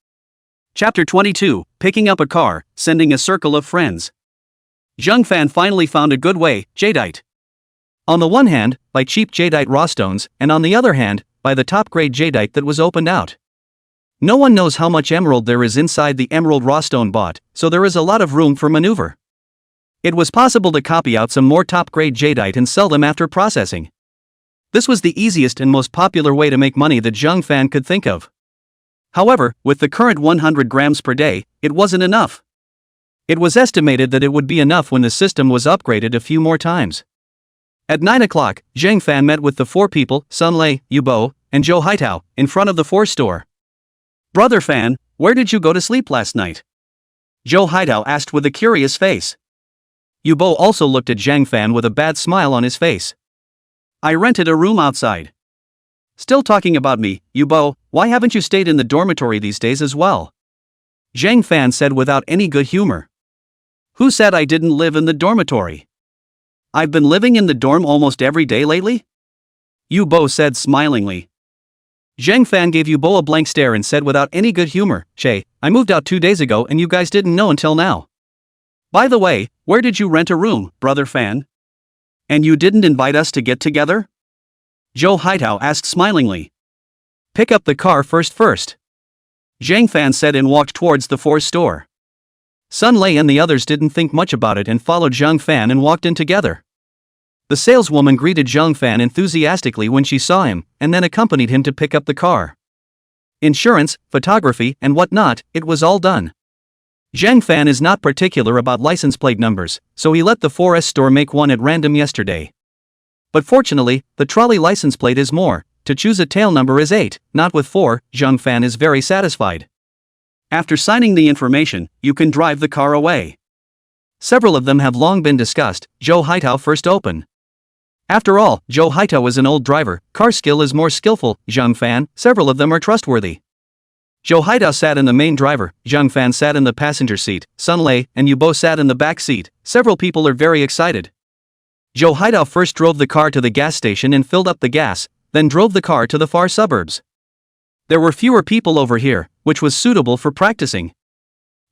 Chapter 22, Picking Up a Car, Sending a Circle of Friends. Zhang Fan finally found a good way, jadeite. On the one hand, by cheap jadeite raw stones, and on the other hand, by the top-grade jadeite that was opened out. No one knows how much emerald there is inside the emerald raw stone bought, so there is a lot of room for maneuver. It was possible to copy out some more top-grade jadeite and sell them after processing. This was the easiest and most popular way to make money that Zhang Fan could think of. However, with the current 100 grams per day, it wasn't enough. It was estimated that it would be enough when the system was upgraded a few more times. At 9 o'clock, Zhang Fan met with the 4 people, Sun Lei, Yu Bo, and Zhou Haitao, in front of the 4 store. Brother Fan, where did you go to sleep last night? Zhou Haitao asked with a curious face. Yu Bo also looked at Zhang Fan with a bad smile on his face. I rented a room outside. Still talking about me, Yu Bo, why haven't you stayed in the dormitory these days as well? Zhang Fan said without any good humor. Who said I didn't live in the dormitory? I've been living in the dorm almost every day lately? Yu Bo said smilingly. Zhang Fan gave Yu Bo a blank stare and said without any good humor, Che, I moved out 2 days ago and you guys didn't know until now. By the way, where did you rent a room, brother Fan? And you didn't invite us to get together? Zhou Haitao asked smilingly. Pick up the car first. Zhang Fan said and walked towards the 4 store. Sun Lei and the others didn't think much about it and followed Zhang Fan and walked in together. The saleswoman greeted Zhang Fan enthusiastically when she saw him, and then accompanied him to pick up the car. Insurance, photography, and whatnot, it was all done. Zhang Fan is not particular about license plate numbers, so he let the 4S store make one at random yesterday. But fortunately, the trolley license plate is more, to choose a tail number is 8, not with 4, Zhang Fan is very satisfied. After signing the information, you can drive the car away. Several of them have long been discussed, Zhou Haitao first open. After all, Joe Haito is an old driver, car skill is more skillful, Zhang Fan, several of them are trustworthy. Joe Haito sat in the main driver, Zhang Fan sat in the passenger seat, Sun Lei and Yubo sat in the back seat. Several people are very excited. Joe Haito first drove the car to the gas station and filled up the gas, then drove the car to the far suburbs. There were fewer people over here, which was suitable for practicing.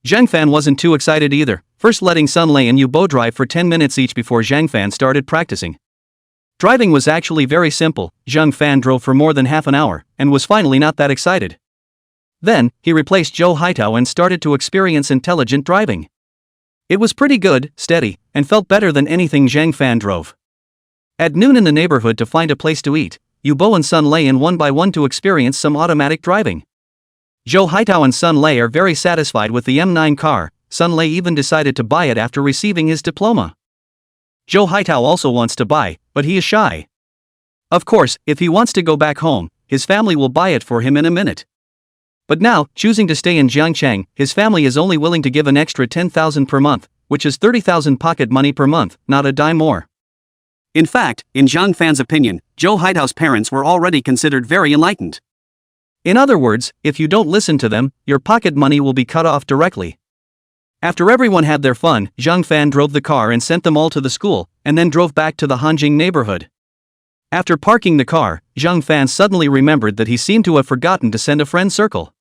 Zhang Fan wasn't too excited either, first letting Sun Lei and Yubo drive for 10 minutes each before Zhang Fan started practicing. Driving was actually very simple. Zhang Fan drove for more than half an hour, and was finally not that excited. Then, he replaced Joe Haito and started to experience intelligent driving. It was pretty good, steady, and felt better than anything Zhang Fan drove. At noon in the neighborhood to find a place to eat, Yubo and Sun Lei in one by one to experience some automatic driving. Joe Haito and Sun Lei are very satisfied with the M9 car. Sun Lei even decided to buy it after receiving his diploma. Joe Haito also wants to buy, but he is shy. Of course, if he wants to go back home, his family will buy it for him in a minute. But now, choosing to stay in Jiangcheng, his family is only willing to give an extra 10,000 per month, which is 30,000 pocket money per month, not a dime more. In fact, in Zhang Fan's opinion, Joe Haito's parents were already considered very enlightened. In other words, if you don't listen to them, your pocket money will be cut off directly. After everyone had their fun, Zhang Fan drove the car and sent them all to the school, and then drove back to the Hanjing neighborhood. After parking the car, Zhang Fan suddenly remembered that he seemed to have forgotten to send a friend circle.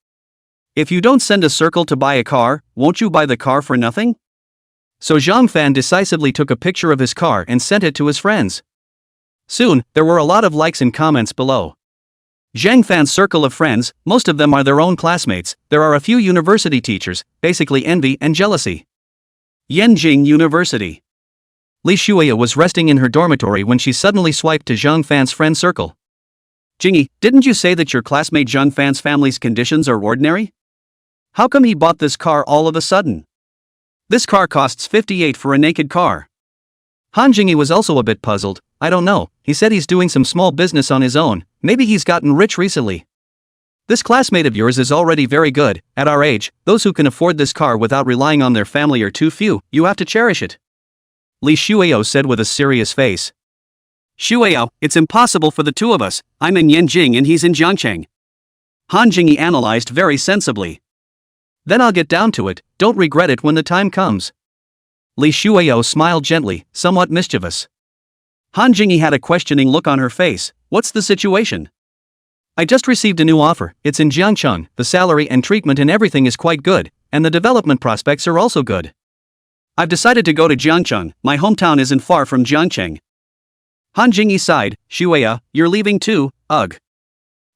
If you don't send a circle to buy a car, won't you buy the car for nothing? So Zhang Fan decisively took a picture of his car and sent it to his friends. Soon, there were a lot of likes and comments below. Zhang Fan's circle of friends, most of them are their own classmates. There are a few university teachers, basically envy and jealousy. Yanjing University. Li Shuya was resting in her dormitory when she suddenly swiped to Zhang Fan's friend circle. Jingyi, didn't you say that your classmate Zhang Fan's family's conditions are ordinary? How come he bought this car all of a sudden? This car costs 58 for a naked car. Han Jingyi was also a bit puzzled. I don't know, he said he's doing some small business on his own, maybe he's gotten rich recently. This classmate of yours is already very good. At our age, those who can afford this car without relying on their family are too few, you have to cherish it. Li Shuao said with a serious face. Shuao, it's impossible for the two of us, I'm in Yanjing and he's in Jiangcheng. Han Jingyi analyzed very sensibly. Then I'll get down to it, don't regret it when the time comes. Li Shuao smiled gently, somewhat mischievous. Han Jingyi had a questioning look on her face. What's the situation? I just received a new offer, it's in Jiangcheng, the salary and treatment and everything is quite good, and the development prospects are also good. I've decided to go to Jiangcheng, my hometown isn't far from Jiangcheng. Han Jingyi sighed. Shuya, you're leaving too, ugh.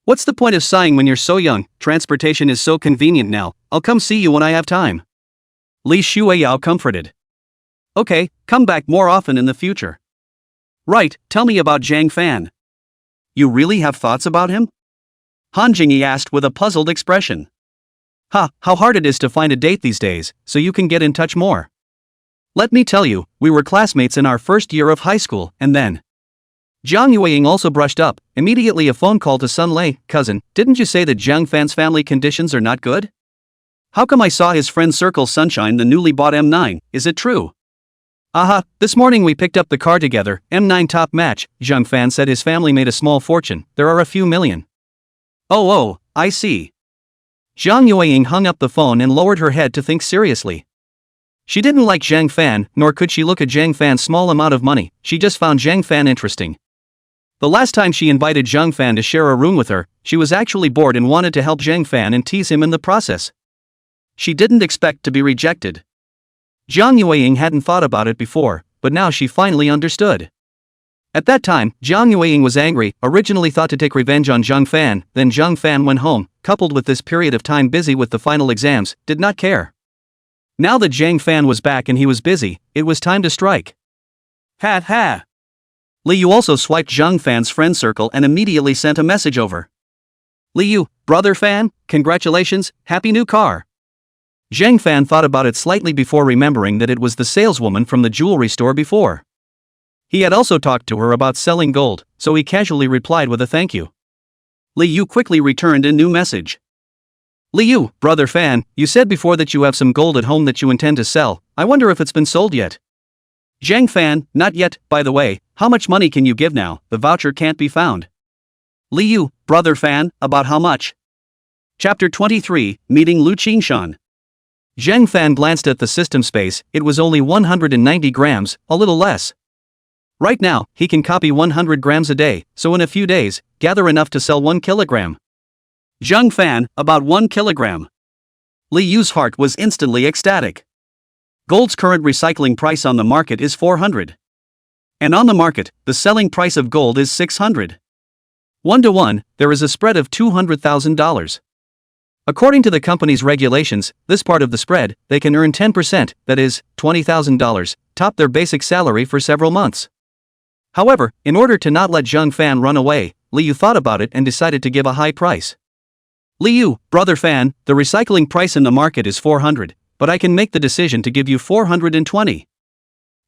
What's the point of sighing when you're so young, transportation is so convenient now, I'll come see you when I have time. Li Shuya comforted. Okay, come back more often in the future. Right, tell me about Zhang Fan. You really have thoughts about him? Han Jingyi asked with a puzzled expression. How hard it is to find a date these days, so you can get in touch more. Let me tell you, we were classmates in our first year of high school, and then. Jiang Yueying also brushed up, immediately a phone call to Sun Lei, cousin, didn't you say that Zhang Fan's family conditions are not good? How come I saw his friend circle Sunshine the newly bought M9, is it true? Aha, this morning we picked up the car together, M9 top match, Zhang Fan said his family made a small fortune, there are a few million. Oh, I see. Jiang Yueying hung up the phone and lowered her head to think seriously. She didn't like Zhang Fan, nor could she look at Zhang Fan's small amount of money, she just found Zhang Fan interesting. The last time she invited Zhang Fan to share a room with her, she was actually bored and wanted to help Zhang Fan and tease him in the process. She didn't expect to be rejected. Jiang Yueying hadn't thought about it before, but now she finally understood. At that time, Jiang Yueying was angry, originally thought to take revenge on Zhang Fan, then Zhang Fan went home, coupled with this period of time busy with the final exams, did not care. Now that Zhang Fan was back and he was busy, it was time to strike. Ha. Li Yu also swiped Zhang Fan's friend circle and immediately sent a message over. Li Yu, brother Fan, congratulations, happy new car. Zhang Fan thought about it slightly before remembering that it was the saleswoman from the jewelry store before. He had also talked to her about selling gold, so he casually replied with a thank you. Li Yu quickly returned a new message. Li Yu, brother Fan, you said before that you have some gold at home that you intend to sell, I wonder if it's been sold yet. Zhang Fan, not yet, by the way, how much money can you give now? The voucher can't be found. Li Yu, brother Fan, about how much? Chapter 23, Meeting Lu Qingshan. Zhang Fan glanced at the system space, it was only 190 grams, a little less. Right now, he can copy 100 grams a day, so in a few days, gather enough to sell 1 kilogram. Zhang Fan, about 1 kilogram. Li Yu's heart was instantly ecstatic. Gold's current recycling price on the market is 400. And on the market, the selling price of gold is 600. 1 to 1, there is a spread of $200,000. According to the company's regulations, this part of the spread, they can earn 10%, that is, $20,000, top their basic salary for several months. However, in order to not let Zhang Fan run away, Li Yu thought about it and decided to give a high price. Li Yu, brother Fan, the recycling price in the market is 400, but I can make the decision to give you 420.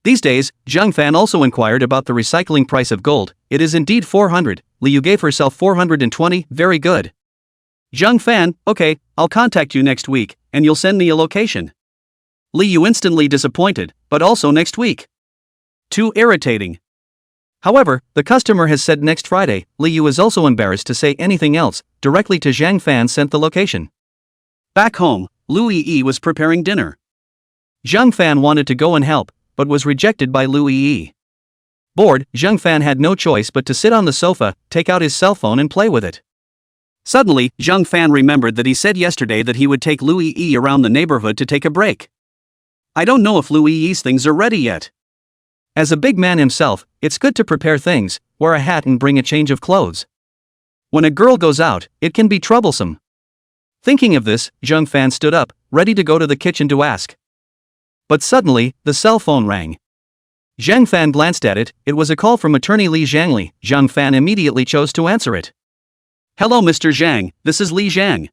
These days, Zhang Fan also inquired about the recycling price of gold. It is indeed 400, Li Yu gave herself 420, very good. Zhang Fan, okay, I'll contact you next week, and you'll send me a location. Li Yu instantly disappointed, but also next week. Too irritating. However, the customer has said next Friday. Li Yu is also embarrassed to say anything else, directly to Zhang Fan sent the location. Back home, Lu Yi was preparing dinner. Zhang Fan wanted to go and help, but was rejected by Lu Yi. Bored, Zhang Fan had no choice but to sit on the sofa, take out his cell phone and play with it. Suddenly, Zhang Fan remembered that he said yesterday that he would take Lu Yi around the neighborhood to take a break. I don't know if Lu Yi's things are ready yet. As a big man himself, it's good to prepare things, wear a hat and bring a change of clothes. When a girl goes out, it can be troublesome. Thinking of this, Zhang Fan stood up, ready to go to the kitchen to ask. But suddenly, the cell phone rang. Zhang Fan glanced at it, it was a call from attorney Li Zhangli. Zhang Fan immediately chose to answer it. Hello Mr. Zhang, this is Li Zhang.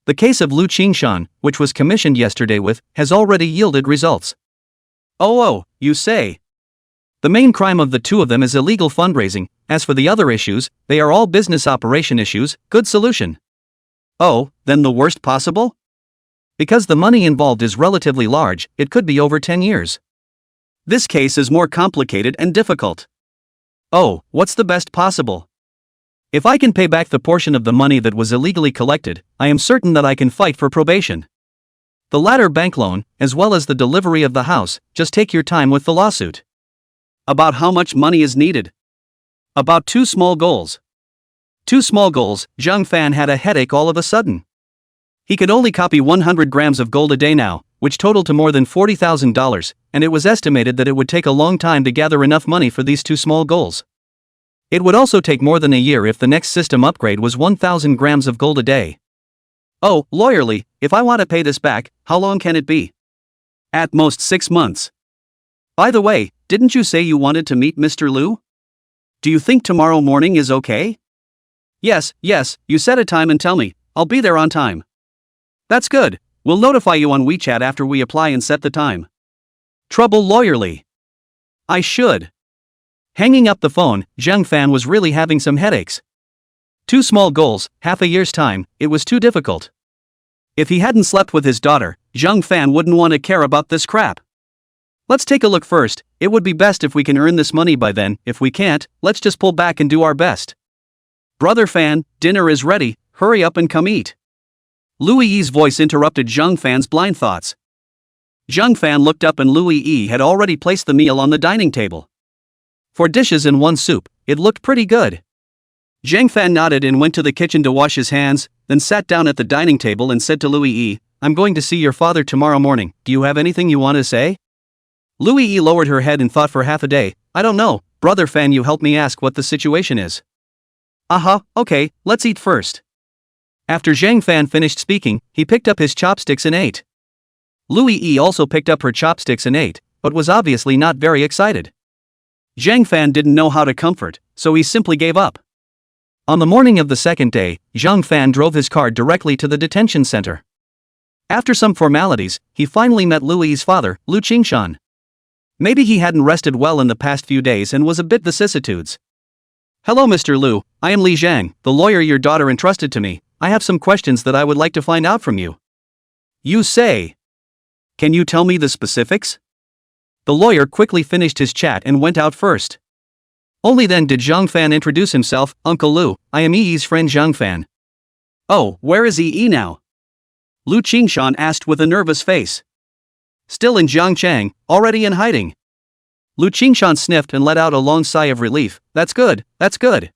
The case of Lu Qingshan, which was commissioned yesterday with, has already yielded results. Oh, you say. The main crime of the two of them is illegal fundraising. As for the other issues, they are all business operation issues, good solution. Oh, then the worst possible? Because the money involved is relatively large, it could be over 10 years. This case is more complicated and difficult. Oh, what's the best possible? If I can pay back the portion of the money that was illegally collected, I am certain that I can fight for probation. The latter bank loan, as well as the delivery of the house, just take your time with the lawsuit. About how much money is needed? About 2 small goals. 2 small goals, Zhang Fan had a headache all of a sudden. He could only copy 100 grams of gold a day now, which totaled to more than $40,000, and it was estimated that it would take a long time to gather enough money for these 2 small goals. It would also take more than a year if the next system upgrade was 1,000 grams of gold a day. Oh, lawyerly, if I want to pay this back, how long can it be? At most 6 months. By the way, didn't you say you wanted to meet Mr. Lu? Do you think tomorrow morning is okay? Yes, you set a time and tell me, I'll be there on time. That's good, we'll notify you on WeChat after we apply and set the time. Trouble lawyerly. I should. Hanging up the phone, Zhang Fan was really having some headaches. 2 small goals, half a year's time, it was too difficult. If he hadn't slept with his daughter, Zhang Fan wouldn't want to care about this crap. Let's take a look first. It would be best if we can earn this money by then. If we can't, let's just pull back and do our best. Brother Fan, dinner is ready, hurry up and come eat. Lu Yi's voice interrupted Zhang Fan's blind thoughts. Zhang Fan looked up and Lu Yi had already placed the meal on the dining table. 4 dishes and 1 soup, it looked pretty good. Zhang Fan nodded and went to the kitchen to wash his hands, then sat down at the dining table and said to Lu Yi, I'm going to see your father tomorrow morning, do you have anything you want to say? Lu Yi lowered her head and thought for half a day, I don't know, brother Fan, you help me ask what the situation is. Okay, let's eat first. After Zhang Fan finished speaking, he picked up his chopsticks and ate. Lu Yi also picked up her chopsticks and ate, but was obviously not very excited. Zhang Fan didn't know how to comfort, so he simply gave up. On the morning of the second day, Zhang Fan drove his car directly to the detention center. After some formalities, he finally met Lu Yi's father, Lu Qingshan. Maybe he hadn't rested well in the past few days and was a bit vicissitudes. Hello Mr. Lu, I am Li Zhang, the lawyer your daughter entrusted to me. I have some questions that I would like to find out from you. You say. Can you tell me the specifics? The lawyer quickly finished his chat and went out first. Only then did Zhang Fan introduce himself. Uncle Lu, I am Yi's friend Zhang Fan. Oh, where is Yi now? Lu Qingshan asked with a nervous face. Still in Jiangchang, already in hiding. Lu Qingshan sniffed and let out a long sigh of relief. That's good, that's good.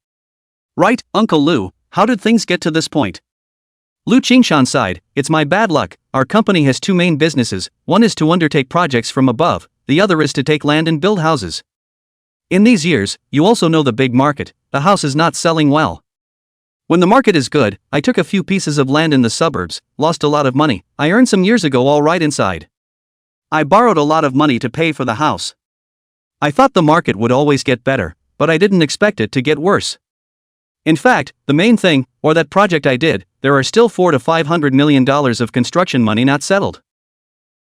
Right, Uncle Lu, how did things get to this point? Lu Qingshan sighed, it's my bad luck. Our company has two main businesses, one is to undertake projects from above, the other is to take land and build houses. In these years, you also know the big market, the house is not selling well. When the market is good, I took a few pieces of land in the suburbs, lost a lot of money, I earned some years ago all right inside. I borrowed a lot of money to pay for the house. I thought the market would always get better, but I didn't expect it to get worse. In fact, the main thing, or that project I did, there are still $400 to $500 million of construction money not settled.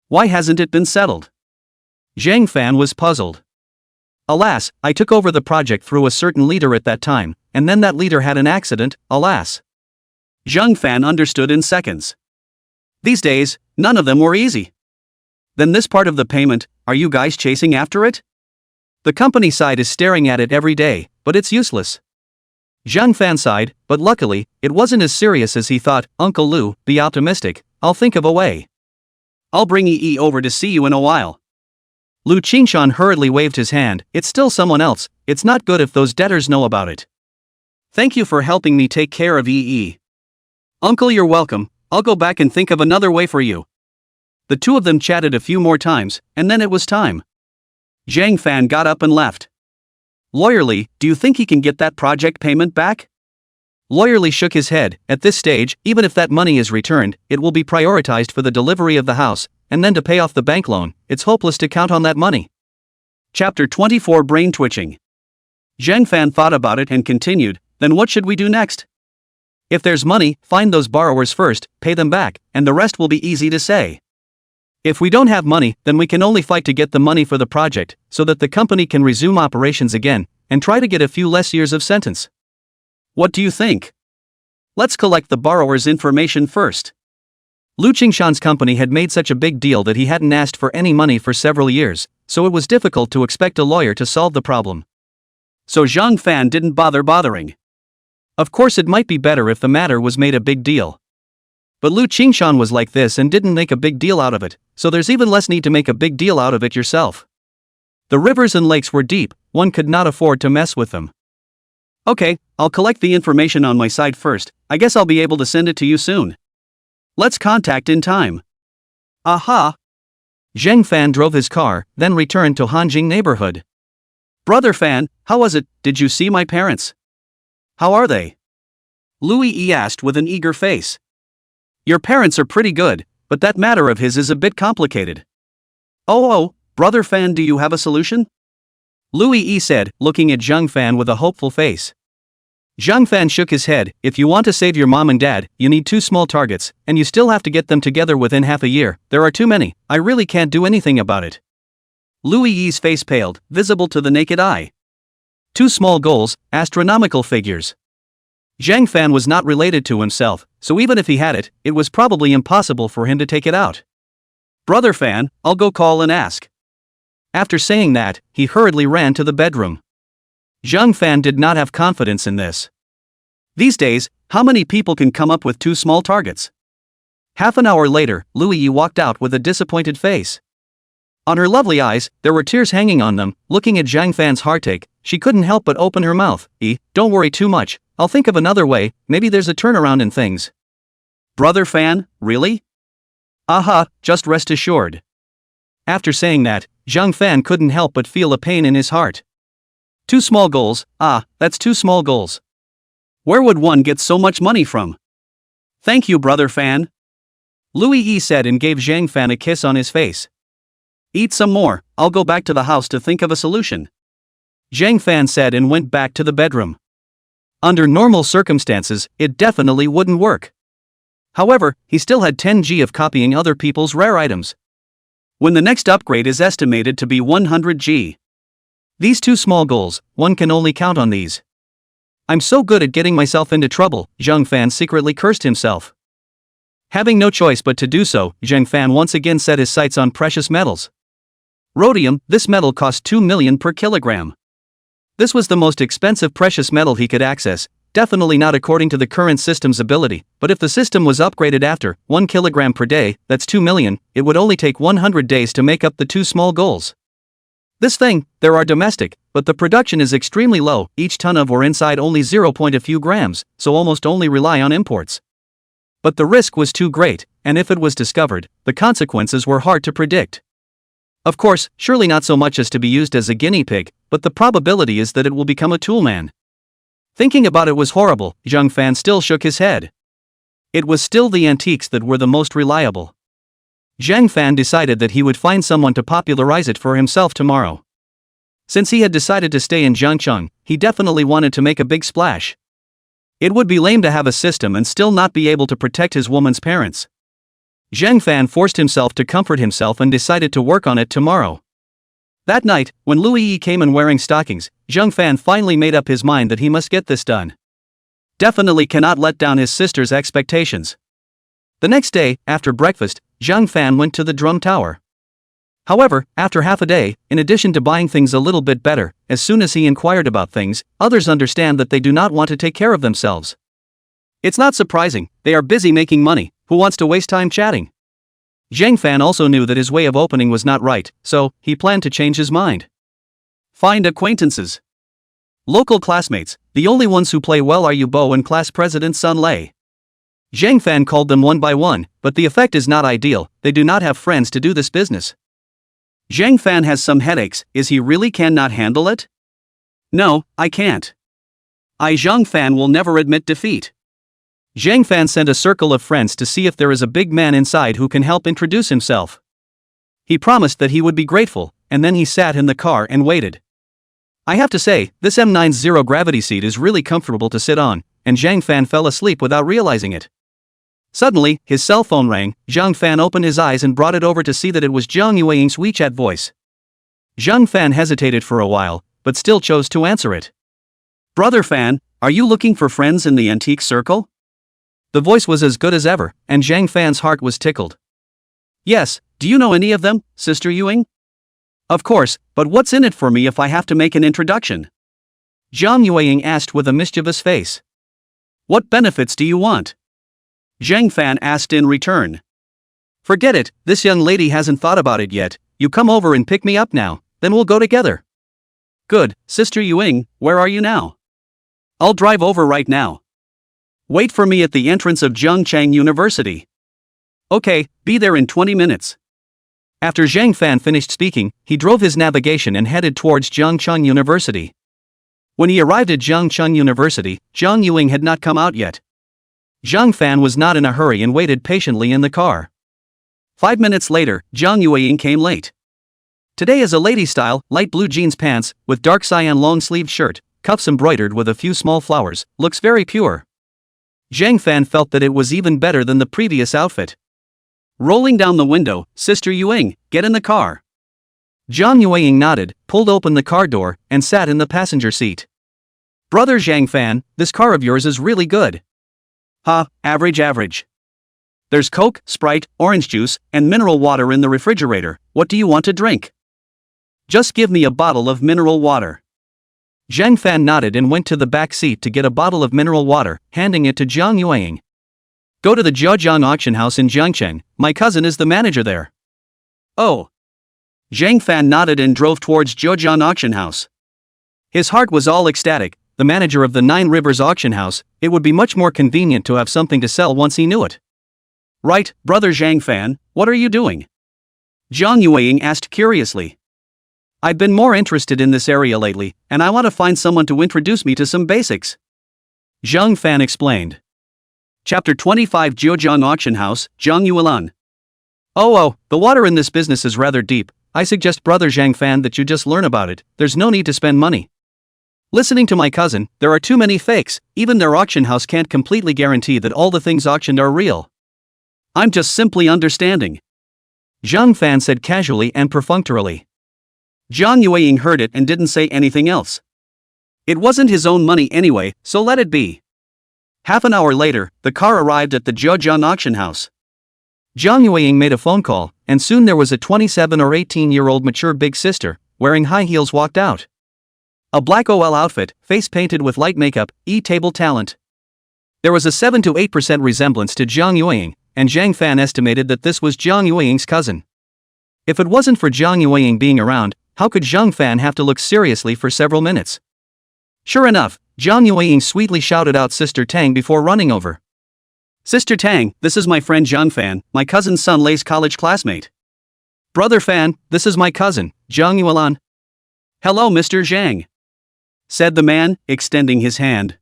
Why hasn't it been settled? Zhang Fan was puzzled. Alas, I took over the project through a certain leader at that time, and then that leader had an accident, alas. Zhang Fan understood in seconds. These days, none of them were easy. Then this part of the payment, are you guys chasing after it? The company side is staring at it every day, but it's useless. Zhang Fan sighed, but luckily, it wasn't as serious as he thought. Uncle Lu, be optimistic, I'll think of a way. I'll bring Yi over to see you in a while. Lu Qingshan hurriedly waved his hand, it's still someone else, it's not good if those debtors know about it. Thank you for helping me take care of Yi. Uncle, you're welcome, I'll go back and think of another way for you. The two of them chatted a few more times, and then it was time. Zhang Fan got up and left. Lawyer Li, do you think he can get that project payment back? Lawyer Li shook his head, at this stage, even if that money is returned, it will be prioritized for the delivery of the house, and then to pay off the bank loan, it's hopeless to count on that money. Chapter 24 Brain Twitching. Zhang Fan thought about it and continued, then what should we do next? If there's money, find those borrowers first, pay them back, and the rest will be easy to say. If we don't have money, then we can only fight to get the money for the project, so that the company can resume operations again, and try to get a few less years of sentence. What do you think? Let's collect the borrower's information first. Lu Qingshan's company had made such a big deal that he hadn't asked for any money for several years, so it was difficult to expect a lawyer to solve the problem. So Zhang Fan didn't bother bothering. Of course it might be better if the matter was made a big deal. But Lu Qingshan was like this and didn't make a big deal out of it, so there's even less need to make a big deal out of it yourself. The rivers and lakes were deep, one could not afford to mess with them. Okay, I'll collect the information on my side first, I guess I'll be able to send it to you soon. Let's contact in time. Aha! Zhang Fan drove his car, then returned to Hanjing neighborhood. Brother Fan, how was it, did you see my parents? How are they? Lu Yi asked with an eager face. Your parents are pretty good, but that matter of his is a bit complicated. Oh, Brother Fan, do you have a solution? Lu Yi said, looking at Zhang Fan with a hopeful face. Zhang Fan shook his head, if you want to save your mom and dad, you need 2 small targets, and you still have to get them together within half a year, there are too many, I really can't do anything about it. Lu Yi's face paled, visible to the naked eye. 2 small goals, astronomical figures. Zhang Fan was not related to himself, so even if he had it, it was probably impossible for him to take it out. Brother Fan, I'll go call and ask. After saying that, he hurriedly ran to the bedroom. Zhang Fan did not have confidence in this. These days, how many people can come up with 2 small targets? Half an hour later, Lu Yi walked out with a disappointed face. On her lovely eyes, there were tears hanging on them. Looking at Zhang Fan's heartache, she couldn't help but open her mouth. Don't worry too much, I'll think of another way, maybe there's a turnaround in things. Brother Fan, really? Aha, just rest assured. After saying that, Zhang Fan couldn't help but feel a pain in his heart. 2 small goals, that's 2 small goals. Where would one get so much money from? Thank you, Brother Fan. Lu Yi said and gave Zhang Fan a kiss on his face. Eat some more, I'll go back to the house to think of a solution. Zhang Fan said and went back to the bedroom. Under normal circumstances, it definitely wouldn't work. However, he still had 10G of copying other people's rare items. When the next upgrade is estimated to be 100G. These 2 small goals, one can only count on these. I'm so good at getting myself into trouble, Zhang Fan secretly cursed himself. Having no choice but to do so, Zhang Fan once again set his sights on precious metals. Rhodium, this metal cost 2 million per kilogram. This was the most expensive precious metal he could access, definitely not according to the current system's ability, but if the system was upgraded after 1 kilogram per day, that's 2 million, it would only take 100 days to make up the two small goals. This thing, there are domestic, but the production is extremely low, each ton of or inside only 0. A few grams, so almost only rely on imports. But the risk was too great, and if it was discovered, the consequences were hard to predict. Of course, surely not so much as to be used as a guinea pig, but the probability is that it will become a toolman. Thinking about it was horrible, Zhang Fan still shook his head. It was still the antiques that were the most reliable. Zhang Fan decided that he would find someone to popularize it for himself tomorrow. Since he had decided to stay in Zhangcheng, he definitely wanted to make a big splash. It would be lame to have a system and still not be able to protect his woman's parents. Zhang Fan forced himself to comfort himself and decided to work on it tomorrow. That night, when Lu Yi came in wearing stockings, Zhang Fan finally made up his mind that he must get this done. Definitely cannot let down his sister's expectations. The next day, after breakfast, Zhang Fan went to the drum tower. However, after half a day, in addition to buying things a little bit better, as soon as he inquired about things, others understand that they do not want to take care of themselves. It's not surprising, they are busy making money, who wants to waste time chatting? Zhang Fan also knew that his way of opening was not right, so he planned to change his mind. Find acquaintances. Local classmates, the only ones who play well are Yu Bo and class president Sun Lei. Zhang Fan called them one by one, but the effect is not ideal, they do not have friends to do this business. Zhang Fan has some headaches, is he really cannot handle it? No, I can't. Zhang Fan will never admit defeat. Zhang Fan sent a circle of friends to see if there is a big man inside who can help introduce himself. He promised that he would be grateful, and then he sat in the car and waited. I have to say, this M90 gravity seat is really comfortable to sit on, and Zhang Fan fell asleep without realizing it. Suddenly, his cell phone rang. Zhang Fan opened his eyes and brought it over to see that it was Zhang Yueying's WeChat voice. Zhang Fan hesitated for a while, but still chose to answer it. Brother Fan, are you looking for friends in the antique circle? The voice was as good as ever, and Zhang Fan's heart was tickled. Yes, do you know any of them, Sister Yueying? Of course, but what's in it for me if I have to make an introduction? Zhang Yueying asked with a mischievous face. What benefits do you want? Zhang Fan asked in return. Forget it, this young lady hasn't thought about it yet, you come over and pick me up now, then we'll go together. Good, Sister Yueying, where are you now? I'll drive over right now. Wait for me at the entrance of Zhangcheng University. Okay, be there in 20 minutes. After Zhang Fan finished speaking, he drove his navigation and headed towards Zhangcheng University. When he arrived at Zhangcheng University, Zhang Yueying had not come out yet. Zhang Fan was not in a hurry and waited patiently in the car. 5 minutes later, Zhang Yueying came late. Today is a lady style, light blue jeans pants, with dark cyan long-sleeved shirt, cuffs embroidered with a few small flowers, looks very pure. Zhang Fan felt that it was even better than the previous outfit. Rolling down the window, Sister Yueying, get in the car. Zhang Yueying nodded, pulled open the car door, and sat in the passenger seat. Brother Zhang Fan, this car of yours is really good. Average. There's Coke, Sprite, orange juice, and mineral water in the refrigerator, what do you want to drink? Just give me a bottle of mineral water. Zhang Fan nodded and went to the back seat to get a bottle of mineral water, handing it to Zhang Yueying. Go to the Jiajiang auction house in Jiangcheng, my cousin is the manager there. Oh. Zhang Fan nodded and drove towards Jiajiang auction house. His heart was all ecstatic, the manager of the Nine Rivers auction house, it would be much more convenient to have something to sell once he knew it. Right, brother Zhang Fan, what are you doing? Zhang Yueying asked curiously. I've been more interested in this area lately, and I want to find someone to introduce me to some basics. Zhang Fan explained. Chapter 25 Jiajiang Auction House, Zhang Yuelan. Oh, the water in this business is rather deep, I suggest brother Zhang Fan that you just learn about it, there's no need to spend money. Listening to my cousin, there are too many fakes, even their auction house can't completely guarantee that all the things auctioned are real. I'm just simply understanding. Zhang Fan said casually and perfunctorily. Zhang Yueying heard it and didn't say anything else. It wasn't his own money anyway, so let it be. Half an hour later, the car arrived at the Jiajiang auction house. Zhang Yueying made a phone call, and soon there was a 27 or 18-year-old mature big sister, wearing high heels walked out. A black OL outfit, face painted with light makeup, table talent. There was a 7 to 8% resemblance to Jiang Yueying, and Zhang Fan estimated that this was Jiang Yueying's cousin. If it wasn't for Jiang Yueying being around, how could Zhang Fan have to look seriously for several minutes? Sure enough, Jiang Yueying sweetly shouted out Sister Tang before running over. Sister Tang, this is my friend Zhang Fan, my cousin Sun Lei's college classmate. Brother Fan, this is my cousin, Zhang Yuelan. Hello Mr. Zhang, said the man, extending his hand.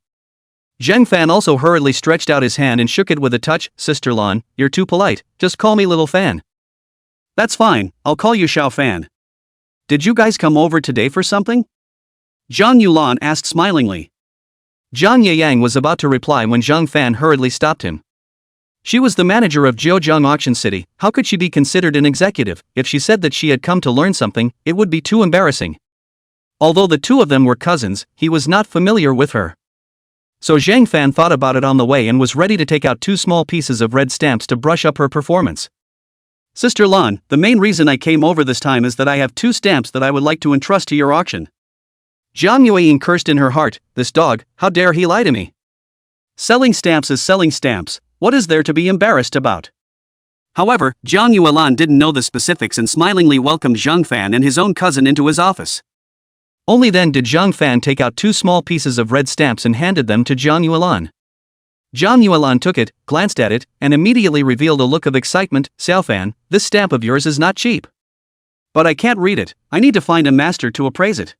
Zhang Fan also hurriedly stretched out his hand and shook it with a touch. Sister Lan, you're too polite, just call me Little Fan. That's fine, I'll call you Xiao Fan. Did you guys come over today for something? Zhang Yulan asked smilingly. Zhang Yeyang was about to reply when Zhang Fan hurriedly stopped him. She was the manager of Jiuzhang Auction City. How could she be considered an executive? If she said that she had come to learn something, it would be too embarrassing. Although the two of them were cousins, he was not familiar with her. So Zhang Fan thought about it on the way and was ready to take out 2 small pieces of red stamps to brush up her performance. Sister Lan, the main reason I came over this time is that I have 2 stamps that I would like to entrust to your auction. Jiang Yueying cursed in her heart, this dog, how dare he lie to me? Selling stamps is selling stamps, what is there to be embarrassed about? However, Jiang Yuelan didn't know the specifics and smilingly welcomed Zhang Fan and his own cousin into his office. Only then did Zhang Fan take out 2 small pieces of red stamps and handed them to Jiang Yuelan. Jiang Yuelan took it, glanced at it, and immediately revealed a look of excitement. Xiao Fan, this stamp of yours is not cheap. But I can't read it, I need to find a master to appraise it.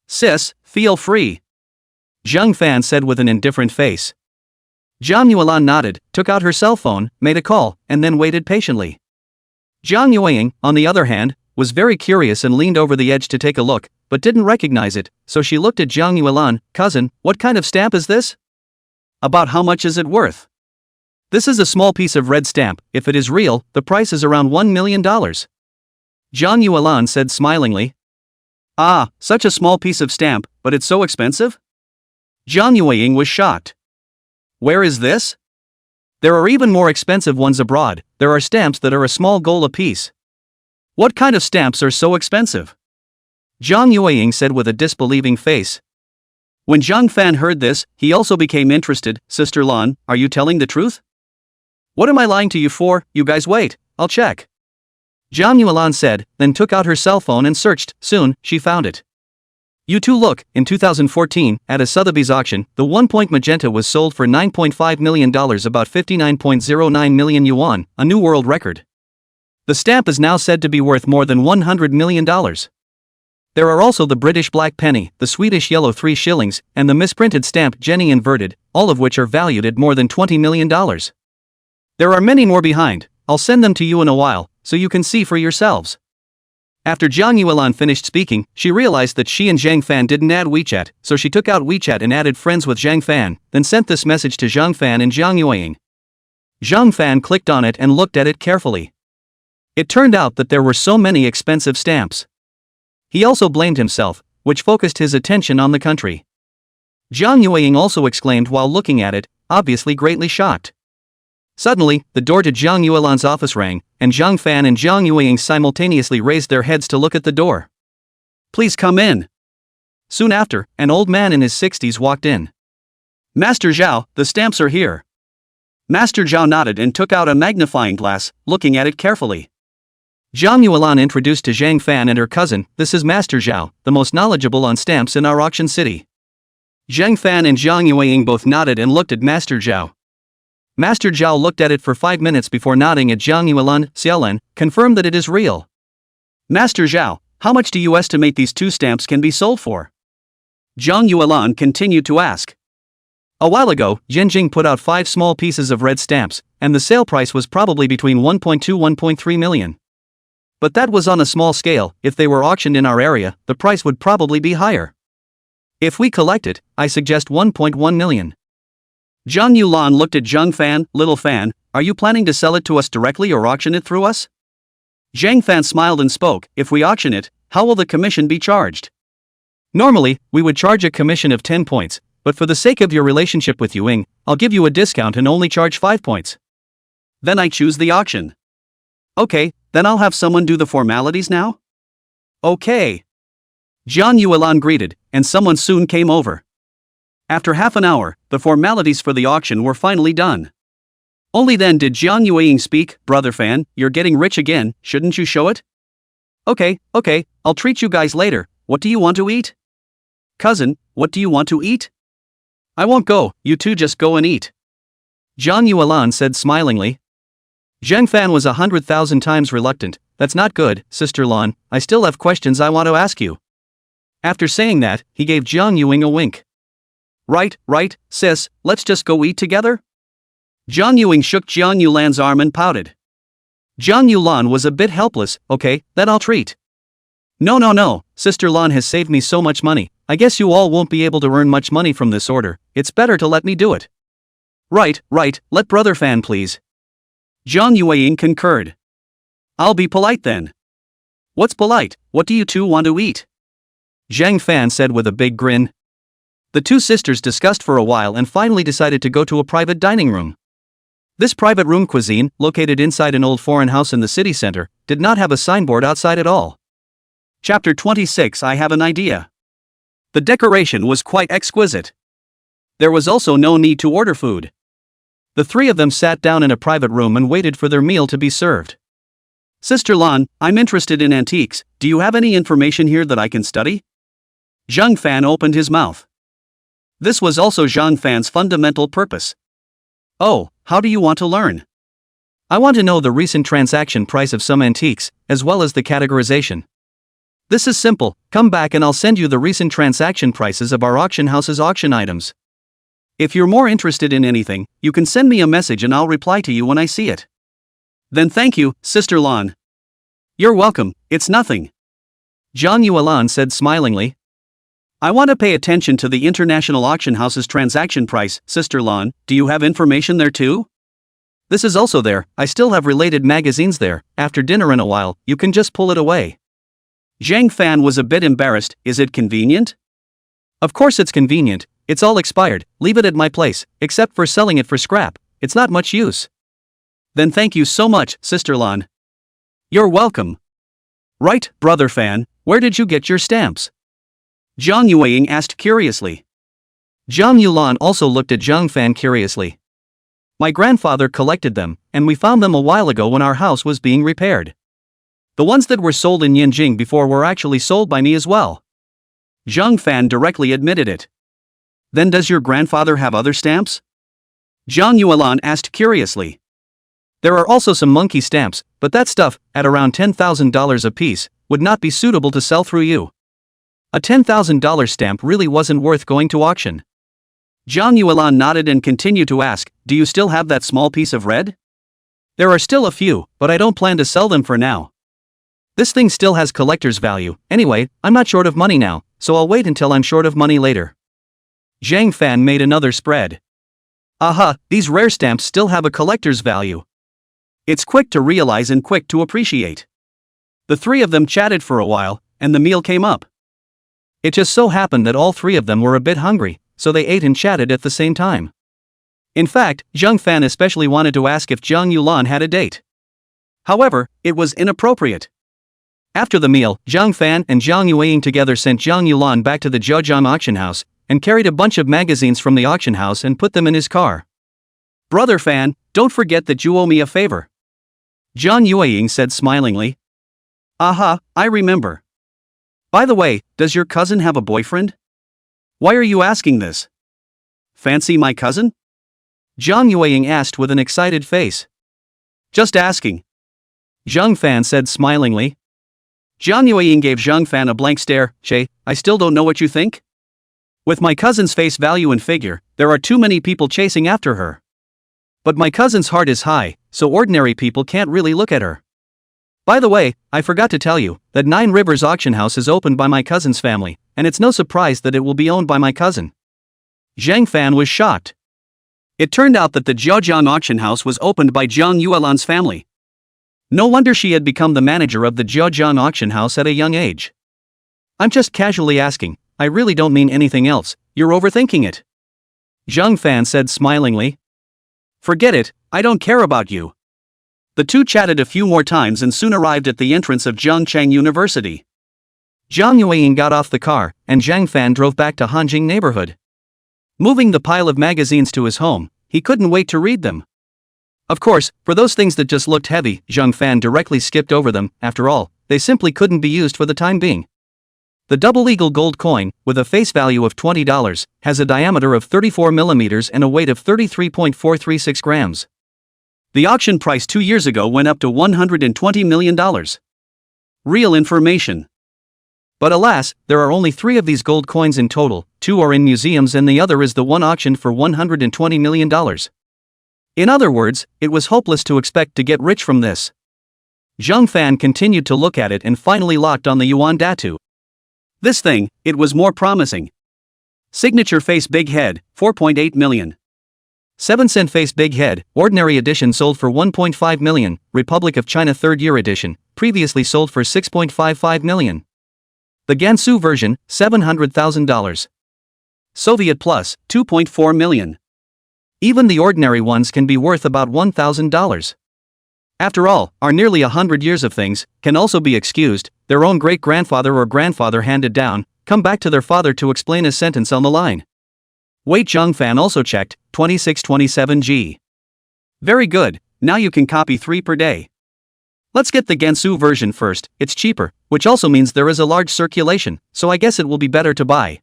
Sis, feel free, Zhang Fan said with an indifferent face. Jiang Yuelan nodded, took out her cell phone, made a call, and then waited patiently. Jiang Yueying, on the other hand, was very curious and leaned over the edge to take a look, but didn't recognize it, so she looked at Jiang Yuelan. Cousin, what kind of stamp is this? About how much is it worth? This is a small piece of red stamp, if it is real, the price is around $1 million. Jiang Yuelan said smilingly. Ah, such a small piece of stamp, but it's so expensive? Jiang Yueying was shocked. Where is this? There are even more expensive ones abroad, there are stamps that are a small gold apiece. What kind of stamps are so expensive? Jiang Yueying said with a disbelieving face. When Zhang Fan heard this, he also became interested. Sister Lan, are you telling the truth? What am I lying to you for? You guys wait, I'll check. Jiang Yuelan said, then took out her cell phone and searched. Soon, she found it. You two look, in 2014, at a Sotheby's auction, the 1-point magenta was sold for $9.5 million, about 59.09 million yuan, a new world record. The stamp is now said to be worth more than $100 million. There are also the British black penny, the Swedish yellow 3 shillings, and the misprinted stamp Jenny inverted, all of which are valued at more than $20 million. There are many more behind, I'll send them to you in a while, so you can see for yourselves. After Jiang Yuelan finished speaking, she realized that she and Zhang Fan didn't add WeChat, so she took out WeChat and added friends with Zhang Fan, then sent this message to Zhang Fan and Jiang Yueying. Zhang Fan clicked on it and looked at it carefully. It turned out that there were so many expensive stamps. He also blamed himself, which focused his attention on the country. Jiang Yueying also exclaimed while looking at it, obviously greatly shocked. Suddenly, the door to Jiang Yuelan's office rang, and Zhang Fan and Jiang Yueying simultaneously raised their heads to look at the door. Please come in. Soon after, an old man in his 60s walked in. Master Zhao, the stamps are here. Master Zhao nodded and took out a magnifying glass, looking at it carefully. Jiang Yuelan introduced to Zhang Fan and her cousin, this is Master Zhao, the most knowledgeable on stamps in our auction city. Zhang Fan and Jiang Yueying both nodded and looked at Master Zhao. Master Zhao looked at it for 5 minutes before nodding at Jiang Yuelan. Xiaolan, confirm that it is real. Master Zhao, how much do you estimate these 2 stamps can be sold for? Jiang Yuelan continued to ask. A while ago, Yanjing put out 5 small pieces of red stamps, and the sale price was probably between 1.2–1.3 million. But that was on a small scale. If they were auctioned in our area, the price would probably be higher. If we collect it, I suggest 1.1 million. Zhang Yulan looked at Zhang Fan. Little Fan, are you planning to sell it to us directly or auction it through us? Zhang Fan smiled and spoke, if we auction it, how will the commission be charged? Normally, we would charge a commission of 10 points, but for the sake of your relationship with Yuing, I'll give you a discount and only charge 5 points. Then I choose the auction. Okay, then I'll have someone do the formalities now? Okay. Jiang Yuan greeted, and someone soon came over. After half an hour, the formalities for the auction were finally done. Only then did Jiang Yuan speak. Brother Fan, you're getting rich again, shouldn't you show it? Okay, I'll treat you guys later. What do you want to eat? Cousin, what do you want to eat? I won't go, you two just go and eat. Jiang Yuan said smilingly. Zhang Fan was 100,000 times reluctant. That's not good, Sister Lan, I still have questions I want to ask you. After saying that, he gave Jiang Yuan a wink. Right, sis, let's just go eat together? Jiang Yuan shook Jiang Yulan's arm and pouted. Jiang Yulan was a bit helpless. Okay, then I'll treat. No, Sister Lan has saved me so much money, I guess you all won't be able to earn much money from this order, it's better to let me do it. Right, let Brother Fan please. Jiang Yuan concurred. I'll be polite then. What's polite, what do you two want to eat? Zhang Fan said with a big grin. The two sisters discussed for a while and finally decided to go to a private dining room. This private room cuisine, located inside an old foreign house in the city center, did not have a signboard outside at all. Chapter 26 I have an idea. The decoration was quite exquisite. There was also no need to order food. The three of them sat down in a private room and waited for their meal to be served. Sister Lan, I'm interested in antiques, do you have any information here that I can study? Zhang Fan opened his mouth. This was also Zhang Fan's fundamental purpose. Oh, how do you want to learn? I want to know the recent transaction price of some antiques, as well as the categorization. This is simple, come back and I'll send you the recent transaction prices of our auction house's auction items. If you're more interested in anything, you can send me a message and I'll reply to you when I see it. Then thank you, Sister Lan. You're welcome, it's nothing. Jiang Yuan said smilingly. I want to pay attention to the international auction house's transaction price, Sister Lan, do you have information there too? This is also there, I still have related magazines there, after dinner in a while, you can just pull it away. Zhang Fan was a bit embarrassed, is it convenient? Of course it's convenient, it's all expired, leave it at my place, except for selling it for scrap, it's not much use. Then thank you so much, Sister Lan. You're welcome. Right, Brother Fan, where did you get your stamps? Jiang Yuan asked curiously. Jiang Yulan also looked at Zhang Fan curiously. My grandfather collected them, and we found them a while ago when our house was being repaired. The ones that were sold in Yanjing before were actually sold by me as well. Zhang Fan directly admitted it. Then does your grandfather have other stamps? Jiang Yuan asked curiously. There are also some monkey stamps, but that stuff, at around $10,000 a piece, would not be suitable to sell through you. A $10,000 stamp really wasn't worth going to auction. Jiang Yuan nodded and continued to ask, do you still have that small piece of red? There are still a few, but I don't plan to sell them for now. This thing still has collector's value, anyway, I'm not short of money now, so I'll wait until I'm short of money later. Zhang Fan made another spread. Aha, these rare stamps still have a collector's value. It's quick to realize and quick to appreciate. The three of them chatted for a while, and the meal came up. It just so happened that all three of them were a bit hungry, so they ate and chatted at the same time. In fact, Zhang Fan especially wanted to ask if Jiang Yulan had a date. However, it was inappropriate. After the meal, Zhang Fan and Jiang Yuan together sent Jiang Yulan back to the Zhejiang auction house, and carried a bunch of magazines from the auction house and put them in his car. Brother Fan, don't forget that you owe me a favor. Jiang Yuan said smilingly. Aha, I remember. By the way, does your cousin have a boyfriend? Why are you asking this? Fancy my cousin? Jiang Yuan asked with an excited face. Just asking. Zhang Fan said smilingly. Jiang Yuan gave Zhang Fan a blank stare. Che, I still don't know what you think? With my cousin's face value and figure, there are too many people chasing after her. But my cousin's heart is high, so ordinary people can't really look at her. By the way, I forgot to tell you that Nine Rivers Auction House is owned by my cousin's family, and it's no surprise that it will be owned by my cousin. Zhang Fan was shocked. It turned out that the Zhejiang auction house was opened by Jiang Yuan's family. No wonder she had become the manager of the Zhejiang auction house at a young age. I'm just casually asking, I really don't mean anything else, you're overthinking it. Zhang Fan said smilingly. Forget it, I don't care about you. The two chatted a few more times and soon arrived at the entrance of Zhongchang University. Zhang Yueying got off the car, and Zhang Fan drove back to Hanjing neighborhood. Moving the pile of magazines to his home, he couldn't wait to read them. Of course, for those things that just looked heavy, Zhang Fan directly skipped over them. After all, they simply couldn't be used for the time being. The double eagle gold coin, with a face value of $20, has a diameter of 34 millimeters and a weight of 33.436 grams. The auction price 2 years ago went up to $120 million. Real information. But alas, there are only 3 of these gold coins in total, 2 are in museums and the other is the one auctioned for $120 million. In other words, it was hopeless to expect to get rich from this. Zhang Fan continued to look at it and finally locked on the yuan tattoo. This thing, it was more promising. Signature face big head, 4.8 million. 7-cent face big head, ordinary edition sold for 1.5 million, Republic of China 3rd year edition, previously sold for 6.55 million. The Gansu version, $700,000. Soviet Plus, 2.4 million. Even the ordinary ones can be worth about $1,000. After all, our nearly 100 years of things can also be excused. Their own great-grandfather or grandfather handed down, come back to their father to explain a sentence on the line. Wait, Zhang Fan also checked, 2627G. Very good, now you can copy 3 per day. Let's get the Gansu version first, it's cheaper, which also means there is a large circulation, so I guess it will be better to buy.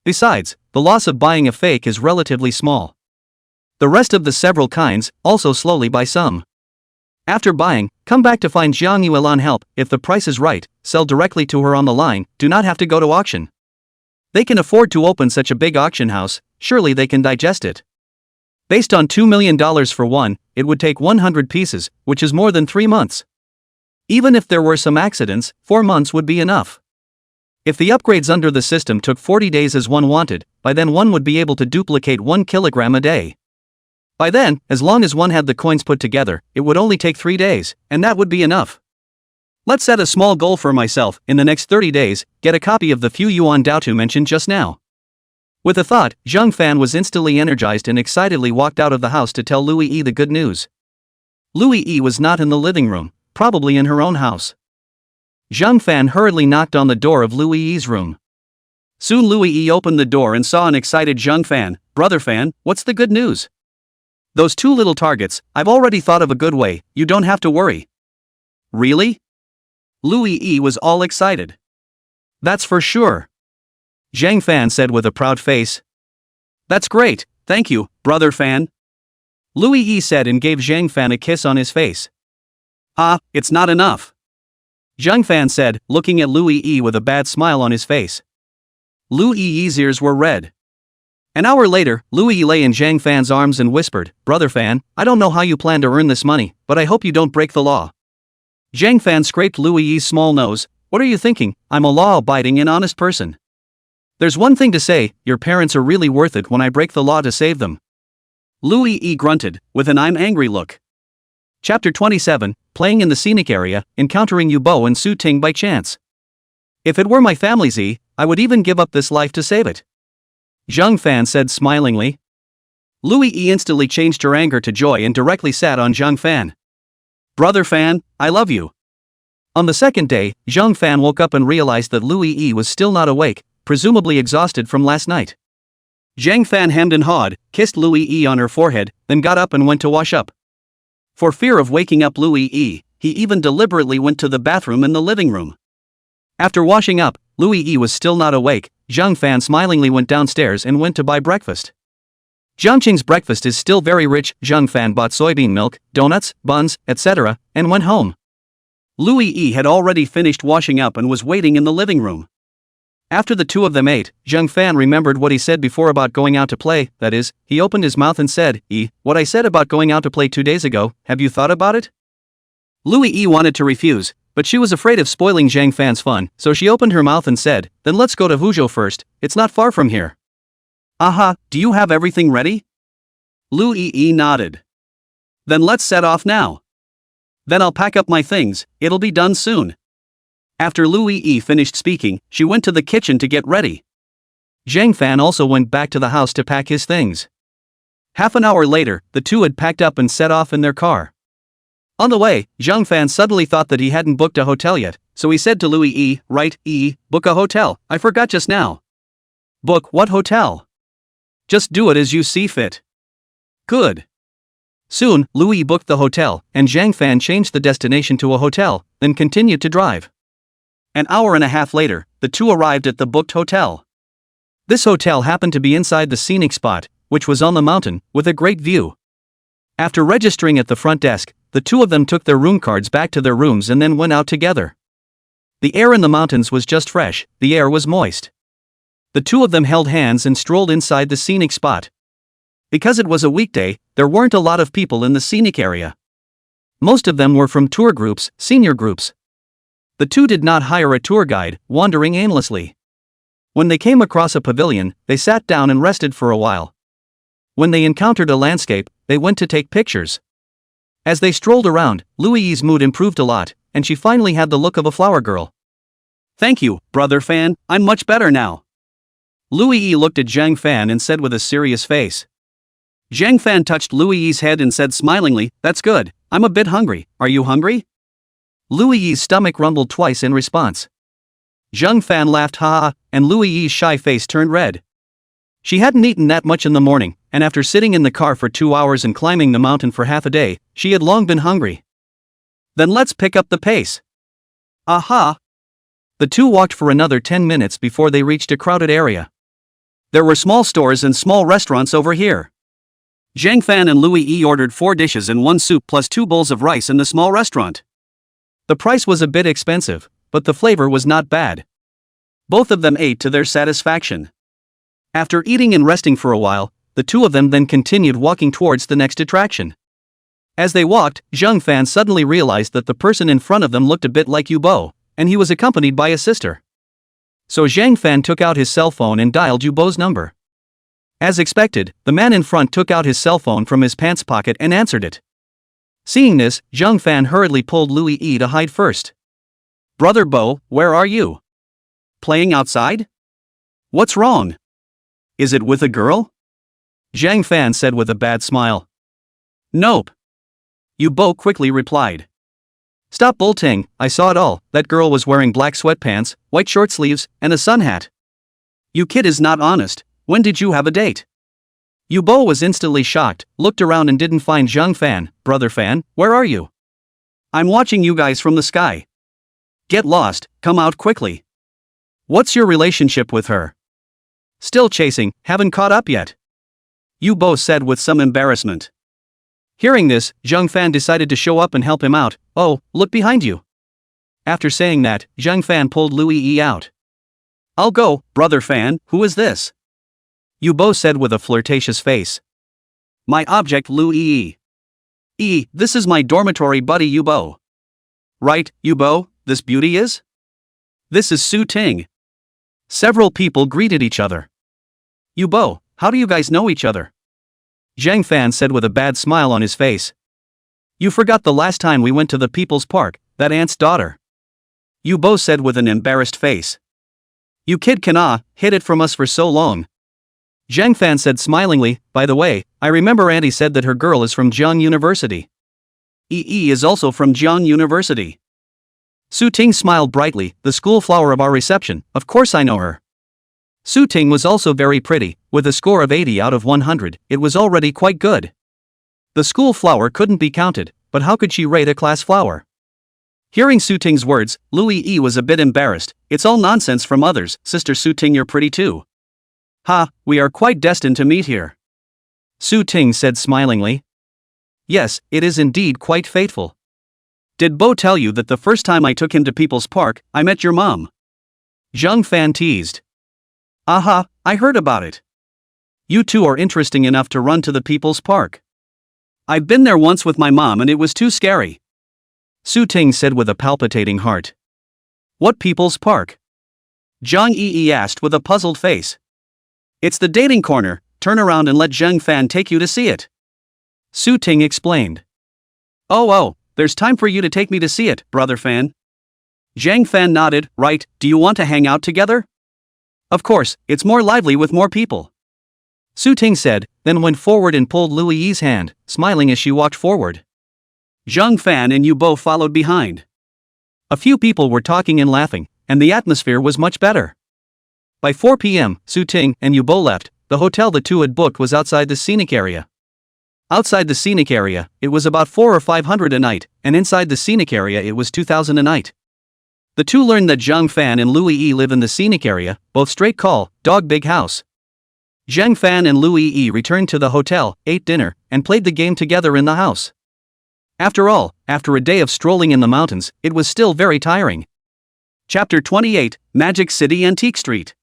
Besides, the loss of buying a fake is relatively small. The rest of the several kinds, also slowly buy some. After buying, come back to find Zhang Yuel on help. If the price is right, sell directly to her on the line, do not have to go to auction. They can afford to open such a big auction house, surely they can digest it. Based on $2 million for one, it would take 100 pieces, which is more than 3 months. Even if there were some accidents, 4 months would be enough. If the upgrades under the system took 40 days as one wanted, by then one would be able to duplicate 1 kilogram a day. By then, as long as one had the coins put together, it would only take 3 days, and that would be enough. Let's set a small goal for myself, in the next 30 days, get a copy of the few yuan tattoo mentioned just now. With a thought, Zhang Fan was instantly energized and excitedly walked out of the house to tell Louis E the good news. Louis E was not in the living room, probably in her own house. Zhang Fan hurriedly knocked on the door of Louis E's room. Soon Louis E opened the door and saw an excited Zhang Fan. Brother Fan, what's the good news? Those 2 little targets, I've already thought of a good way, you don't have to worry. Really? Louis E was all excited. That's for sure. Zhang Fan said with a proud face. That's great, thank you, Brother Fan. Louis E said and gave Zhang Fan a kiss on his face. Ah, it's not enough. Zhang Fan said, looking at Louis E with a bad smile on his face. Louis E's ears were red. An hour later, Louis lay in Zhang Fan's arms and whispered, Brother Fan, I don't know how you plan to earn this money, but I hope you don't break the law. Zhang Fan scraped Louis' small nose. What are you thinking? I'm a law-abiding and honest person. There's one thing to say, your parents are really worth it when I break the law to save them. Louis E grunted, with an I'm angry look. Chapter 27, Playing in the Scenic Area, Encountering Yu Bo and Su Ting by chance. If it were my family Z, I would even give up this life to save it. Zhang Fan said smilingly. Louis E instantly changed her anger to joy and directly sat on Zhang Fan. Brother Fan, I love you. On the second day, Zhang Fan woke up and realized that Louis E was still not awake, presumably exhausted from last night. Zhang Fan hemmed and hawed, kissed Louis E on her forehead, then got up and went to wash up. For fear of waking up Louis E, he even deliberately went to the bathroom in the living room. After washing up, Louis E was still not awake. Zhang Fan smilingly went downstairs and went to buy breakfast. Zhangqing's breakfast is still very rich. Zhang Fan bought soybean milk, donuts, buns, etc., and went home. Louis E had already finished washing up and was waiting in the living room. After the two of them ate, Zhang Fan remembered what he said before about going out to play, that is, he opened his mouth and said, what I said about going out to play 2 days ago, have you thought about it? Louis E wanted to refuse, but she was afraid of spoiling Zhang Fan's fun, so she opened her mouth and said, then let's go to Huzhou first, it's not far from here. Aha, do you have everything ready? Louis E nodded. Then let's set off now. Then I'll pack up my things, it'll be done soon. After Louis E finished speaking, she went to the kitchen to get ready. Zhang Fan also went back to the house to pack his things. Half an hour later, the two had packed up and set off in their car. On the way, Zhang Fan suddenly thought that he hadn't booked a hotel yet, so he said to Louis E, "Right, E, book a hotel, I forgot just now." "Book what hotel?" "Just do it as you see fit." "Good." Soon, Louis booked the hotel, and Zhang Fan changed the destination to a hotel, then continued to drive. An hour and a half later, the two arrived at the booked hotel. This hotel happened to be inside the scenic spot, which was on the mountain, with a great view. After registering at the front desk, the two of them took their room cards back to their rooms and then went out together. The air in the mountains was just fresh, the air was moist. The two of them held hands and strolled inside the scenic spot. Because it was a weekday, there weren't a lot of people in the scenic area. Most of them were from tour groups, senior groups. The two did not hire a tour guide, wandering aimlessly. When they came across a pavilion, they sat down and rested for a while. When they encountered a landscape, they went to take pictures. As they strolled around, Louis's mood improved a lot, and she finally had the look of a flower girl. "Thank you, brother Fan, I'm much better now." Louis looked at Zhang Fan and said with a serious face. Zhang Fan touched Louis's head and said smilingly, "That's good, I'm a bit hungry, are you hungry?" Louis's stomach rumbled twice in response. Zhang Fan laughed ha, and Louis's shy face turned red. She hadn't eaten that much in the morning, and after sitting in the car for 2 hours and climbing the mountain for half a day, she had long been hungry. "Then let's pick up the pace." "Aha!" The two walked for another 10 minutes before they reached a crowded area. There were small stores and small restaurants over here. Zhang Fan and Louis ordered 4 dishes and 1 soup plus 2 bowls of rice in the small restaurant. The price was a bit expensive, but the flavor was not bad. Both of them ate to their satisfaction. After eating and resting for a while, the two of them then continued walking towards the next attraction. As they walked, Zhang Fan suddenly realized that the person in front of them looked a bit like Yu Bo, and he was accompanied by a sister. So Zhang Fan took out his cell phone and dialed Yu Bo's number. As expected, the man in front took out his cell phone from his pants pocket and answered it. Seeing this, Zhang Fan hurriedly pulled Louis to hide first. "Brother Bo, where are you? Playing outside? What's wrong? Is it with a girl?" Zhang Fan said with a bad smile. "Nope." Yu Bo quickly replied. "Stop bolting, I saw it all, that girl was wearing black sweatpants, white short sleeves, and a sun hat. You kid is not honest, when did you have a date?" Yu Bo was instantly shocked, looked around and didn't find Zhang Fan. "Brother Fan, where are you? I'm watching you guys from the sky. Get lost, come out quickly. What's your relationship with her?" "Still chasing, haven't caught up yet," Yu Bo said with some embarrassment. Hearing this, Zhang Fan decided to show up and help him out. "Oh, look behind you." After saying that, Zhang Fan pulled Louis out. "I'll go, brother Fan, who is this?" Yu Bo said with a flirtatious face. "My object Louis. This is my dormitory buddy Yu Bo." "Right, Yu Bo, this beauty is?" "This is Su Ting." Several people greeted each other. "Yu Bo, how do you guys know each other?" Zhang Fan said with a bad smile on his face. "You forgot the last time we went to the People's Park, that aunt's daughter." Yu Bo said with an embarrassed face. "You kid cannot hid it from us for so long." Zhang Fan said smilingly, "By the way, I remember Auntie said that her girl is from Jiang University. Is also from Jiang University." Su Ting smiled brightly, "The school flower of our reception, of course I know her." Su Ting was also very pretty, with a score of 80 out of 100, it was already quite good. The school flower couldn't be counted, but how could she rate a class flower? Hearing Su Ting's words, Louis was a bit embarrassed. "It's all nonsense from others, Sister Su Ting, you're pretty too." "Ha, we are quite destined to meet here," Su Ting said smilingly. "Yes, it is indeed quite fateful. Did Bo tell you that the first time I took him to People's Park, I met your mom?" Zhang Fan teased. "Aha, I heard about it. You two are interesting enough to run to the People's Park." "I've been there once with my mom and it was too scary," Su Ting said with a palpitating heart. "What People's Park?" Zhang Yi asked with a puzzled face. "It's the dating corner, turn around and let Zhang Fan take you to see it," Su Ting explained. Oh, there's time for you to take me to see it, brother Fan." Zhang Fan nodded. "Right, do you want to hang out together?" "Of course, it's more lively with more people," Su Ting said, then went forward and pulled Louis's hand, smiling as she walked forward. Zhang Fan and Yu Bo followed behind. A few people were talking and laughing, and the atmosphere was much better. By 4 p.m., Su Ting and Yu Bo left. The hotel the two had booked was outside the scenic area. Outside the scenic area, it was about 400 or 500 a night, and inside the scenic area it was 2,000 a night. The two learned that Zhang Fan and Louis Yi live in the scenic area, both straight call, dog big house. Zhang Fan and Louis Yi returned to the hotel, ate dinner, and played the game together in the house. After all, after a day of strolling in the mountains, it was still very tiring. Chapter 28, Magic City Antique Street.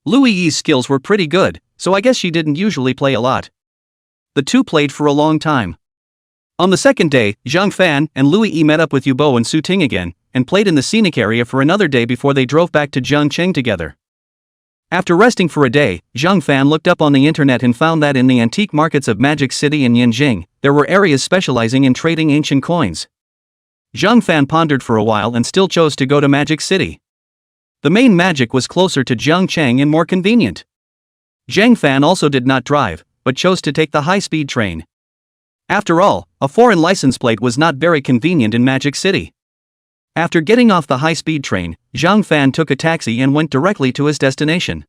Louis Yi's skills were pretty good, so I guess she didn't usually play a lot. The two played for a long time. On the second day, Zhang Fan and Louis Yi met up with Yu Bo and Su Ting again, and played in the scenic area for another day before they drove back to Jiangcheng together. After resting for a day, Zhang Fan looked up on the internet and found that in the antique markets of Magic City and Yanjing, there were areas specializing in trading ancient coins. Zhang Fan pondered for a while and still chose to go to Magic City. The main magic was closer to Jiangcheng and more convenient. Zhang Fan also did not drive, but chose to take the high-speed train. After all, a foreign license plate was not very convenient in Magic City. After getting off the high-speed train, Zhang Fan took a taxi and went directly to his destination.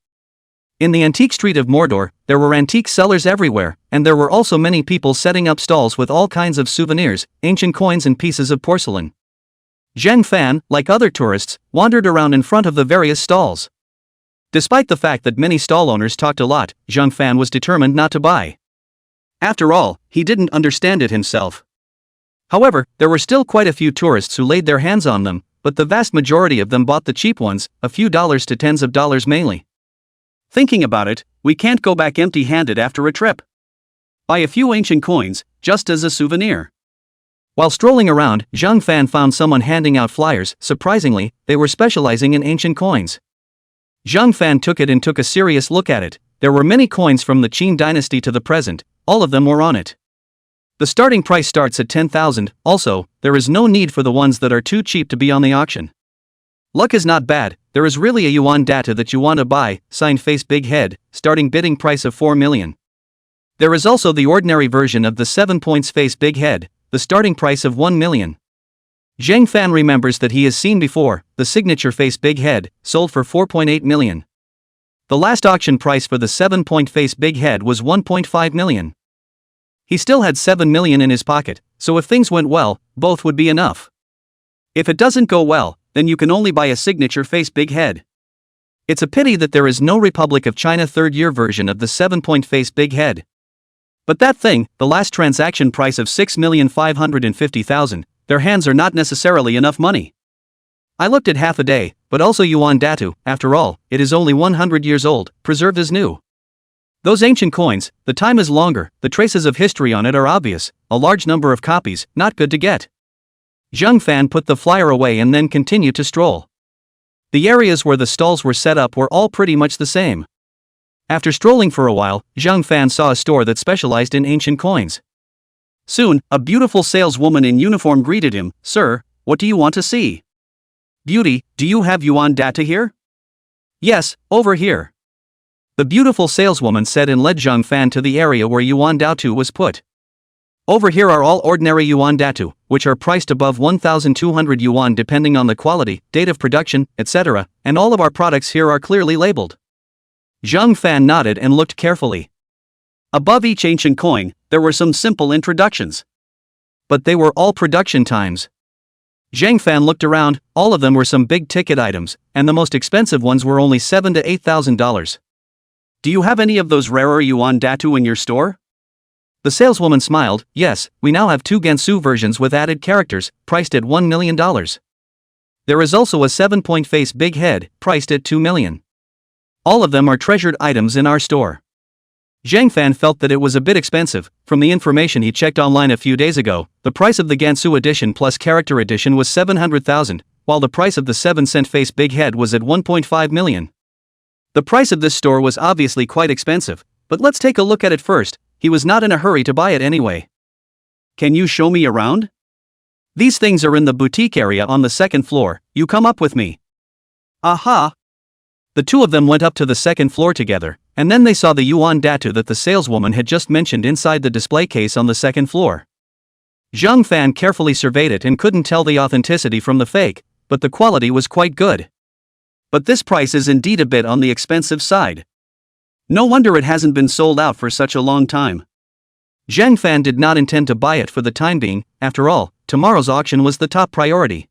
In the antique street of Mordor, there were antique sellers everywhere, and there were also many people setting up stalls with all kinds of souvenirs, ancient coins and pieces of porcelain. Zhang Fan, like other tourists, wandered around in front of the various stalls. Despite the fact that many stall owners talked a lot, Zhang Fan was determined not to buy. After all, he didn't understand it himself. However, there were still quite a few tourists who laid their hands on them, but the vast majority of them bought the cheap ones, a few dollars to tens of dollars mainly. Thinking about it, we can't go back empty-handed after a trip. Buy a few ancient coins, just as a souvenir. While strolling around, Zhang Fan found someone handing out flyers. Surprisingly, they were specializing in ancient coins. Zhang Fan took it and took a serious look at it. There were many coins from the Qin dynasty to the present, all of them were on it. The starting price starts at 10,000, also, there is no need for the ones that are too cheap to be on the auction. Luck is not bad, there is really a yuan data that you want to buy, signed face big head, starting bidding price of 4 million. There is also the ordinary version of the 7 points face big head, the starting price of 1 million. Zhang Fan remembers that he has seen before, the signature face big head, sold for 4.8 million. The last auction price for the 7-point face big head was 1.5 million. He still had 7 million in his pocket, so if things went well, both would be enough. If it doesn't go well, then you can only buy a signature face big head. It's a pity that there is no Republic of China third-year version of the 7-point face big head. But that thing, the last transaction price of 6,550,000, their hands are not necessarily enough money. I looked at half a day, but also yuan datu, after all, it is only 100 years old, preserved as new. Those ancient coins, the time is longer, the traces of history on it are obvious, a large number of copies, not good to get. Zhang Fan put the flyer away and then continued to stroll. The areas where the stalls were set up were all pretty much the same. After strolling for a while, Zhang Fan saw a store that specialized in ancient coins. Soon, a beautiful saleswoman in uniform greeted him. "Sir, what do you want to see?" "Beauty, do you have yuan data here?" "Yes, over here." The beautiful saleswoman said and led Zhang Fan to the area where yuan datu was put. "Over here are all ordinary yuan datu, which are priced above 1,200 yuan depending on the quality, date of production, etc., and all of our products here are clearly labeled." Zhang Fan nodded and looked carefully. Above each ancient coin, there were some simple introductions. But they were all production times. Zhang Fan looked around, all of them were some big-ticket items, and the most expensive ones were only $7,000 to $8,000. "Do you have any of those rarer yuan datu in your store?" The saleswoman smiled. "Yes, we now have 2 Gansu versions with added characters, priced at $1 million. There is also a 7-point face big head, priced at 2 million. All of them are treasured items in our store." Zhang Fan felt that it was a bit expensive. From the information he checked online a few days ago, the price of the Gansu edition plus character edition was 700,000, while the price of the 7-cent face big head was at 1.5 million. The price of this store was obviously quite expensive, but let's take a look at it first. He was not in a hurry to buy it anyway. "Can you show me around? These things are in the boutique area on the 2nd floor, you come up with me." "Aha!" The two of them went up to the 2nd floor together, and then they saw the yuan datu that the saleswoman had just mentioned inside the display case on the 2nd floor. Zhang Fan carefully surveyed it and couldn't tell the authenticity from the fake, but the quality was quite good. But this price is indeed a bit on the expensive side. No wonder it hasn't been sold out for such a long time. Zhang Fan did not intend to buy it for the time being. After all, tomorrow's auction was the top priority.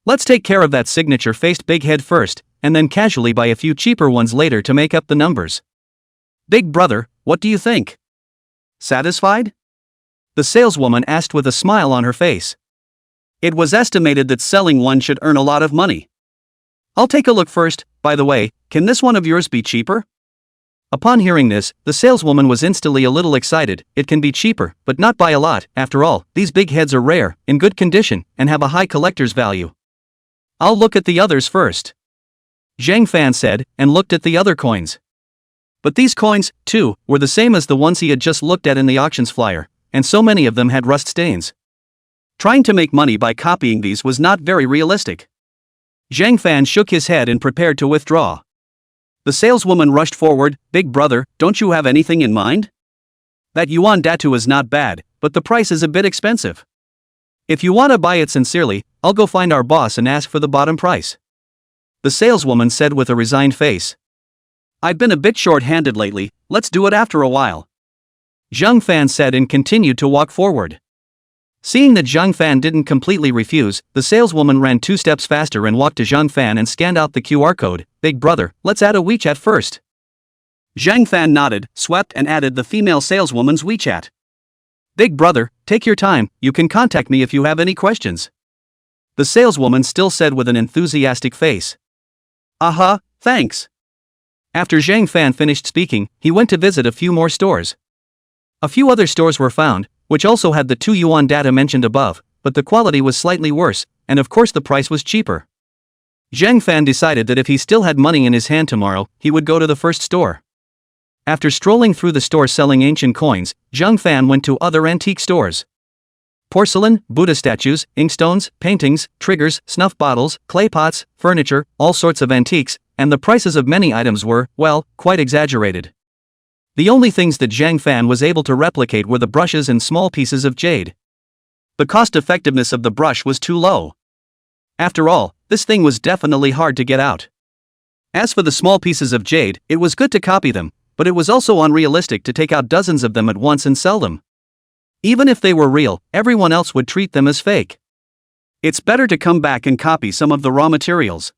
Let's take care of that signature-faced big head first, and then casually buy a few cheaper ones later to make up the numbers. Big brother, what do you think? Satisfied? The saleswoman asked with a smile on her face. It was estimated that selling one should earn a lot of money. I'll take a look first. By the way, can this one of yours be cheaper? Upon hearing this, the saleswoman was instantly a little excited. It can be cheaper, but not by a lot. After all, these big heads are rare, in good condition, and have a high collector's value. I'll look at the others first. Zhang Fan said, and looked at the other coins. But these coins, too, were the same as the ones he had just looked at in the auctions flyer, and so many of them had rust stains. Trying to make money by copying these was not very realistic. Zhang Fan shook his head and prepared to withdraw. The saleswoman rushed forward. Big brother, don't you have anything in mind? That yuan datu is not bad, but the price is a bit expensive. If you want to buy it sincerely, I'll go find our boss and ask for the bottom price. The saleswoman said with a resigned face. I've been a bit short-handed lately, let's do it after a while. Zhang Fan said and continued to walk forward. Seeing that Zhang Fan didn't completely refuse, the saleswoman ran 2 steps faster and walked to Zhang Fan and scanned out the QR code. Big brother, let's add a WeChat first. Zhang Fan nodded, swept and added the female saleswoman's WeChat. Big brother, take your time, you can contact me if you have any questions. The saleswoman still said with an enthusiastic face. Thanks. After Zhang Fan finished speaking, he went to visit a few more stores. A few other stores were found, which also had the 2 yuan data mentioned above, but the quality was slightly worse, and of course the price was cheaper. Zhang Fan decided that if he still had money in his hand tomorrow, he would go to the first store. After strolling through the store selling ancient coins, Zhang Fan went to other antique stores. Porcelain, Buddha statues, inkstones, paintings, triggers, snuff bottles, clay pots, furniture, all sorts of antiques, and the prices of many items were, well, quite exaggerated. The only things that Zhang Fan was able to replicate were the brushes and small pieces of jade. The cost-effectiveness of the brush was too low. After all, this thing was definitely hard to get out. As for the small pieces of jade, it was good to copy them, but it was also unrealistic to take out dozens of them at once and sell them. Even if they were real, everyone else would treat them as fake. It's better to come back and copy some of the raw materials.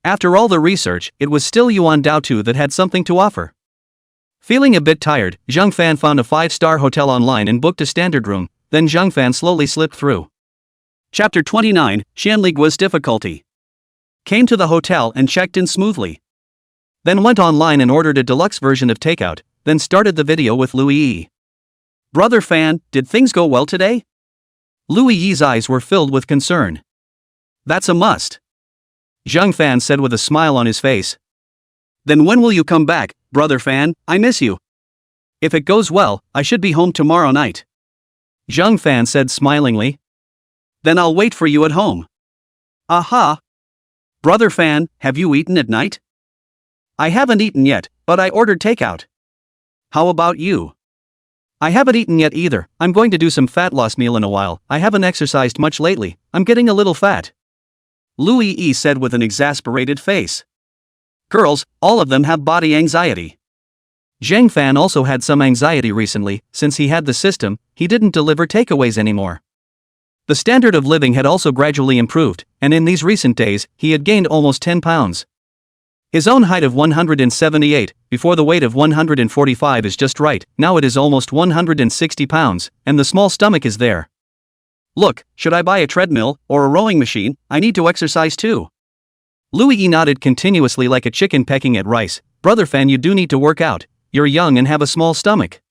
After all the research, it was still yuan datu that had something to offer. Feeling a bit tired, Zhang Fan found a 5-star hotel online and booked a standard room, then Zhang Fan slowly slipped through. Chapter 29, Xianligua's Difficulty. Came to the hotel and checked in smoothly. Then went online and ordered a deluxe version of takeout, then started the video with Louis Yi. Brother Fan, did things go well today? Louis Yi's eyes were filled with concern. That's a must. Zhang Fan said with a smile on his face. Then when will you come back, Brother Fan? I miss you. If it goes well, I should be home tomorrow night. Zhang Fan said smilingly. Then I'll wait for you at home. Brother Fan, have you eaten at night? I haven't eaten yet, but I ordered takeout. How about you? I haven't eaten yet either. I'm going to do some fat loss meal in a while. I haven't exercised much lately. I'm getting a little fat. Louis Yi said with an exasperated face. Girls, all of them have body anxiety. Zhang Fan also had some anxiety recently. Since he had the system, he didn't deliver takeaways anymore. The standard of living had also gradually improved, and in these recent days, he had gained almost 10 pounds. His own height of 178, before the weight of 145 is just right, now it is almost 160 pounds, and the small stomach is there. Look, should I buy a treadmill, or a rowing machine? I need to exercise too. Louis Yi nodded continuously like a chicken pecking at rice. Brother Fan, you do need to work out. You're young and have a small stomach.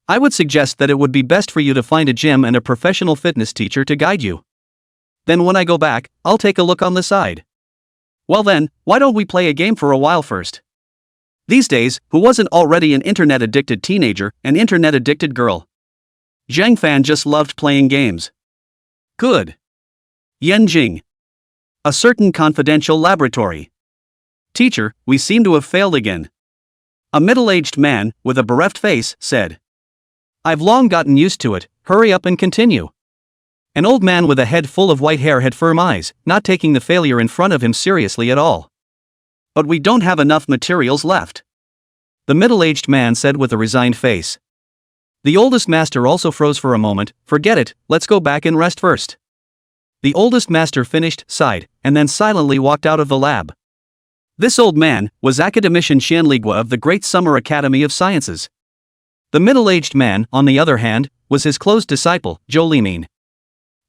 I would suggest that it would be best for you to find a gym and a professional fitness teacher to guide you. Then when I go back, I'll take a look on the side. Well then, why don't we play a game for a while first? These days, who wasn't already an internet-addicted teenager, an internet-addicted girl? Zhang Fan just loved playing games. Good. Yanjing. A certain confidential laboratory. Teacher, we seem to have failed again. A middle-aged man, with a bereft face, said. I've long gotten used to it, hurry up and continue. An old man with a head full of white hair had firm eyes, not taking the failure in front of him seriously at all. But we don't have enough materials left, the middle-aged man said with a resigned face. The oldest master also froze for a moment. Forget it, let's go back and rest first. The oldest master finished, sighed, and then silently walked out of the lab. This old man was academician Xianligua of the Great Summer Academy of Sciences. The middle-aged man, on the other hand, was his close disciple, Zhou Limin.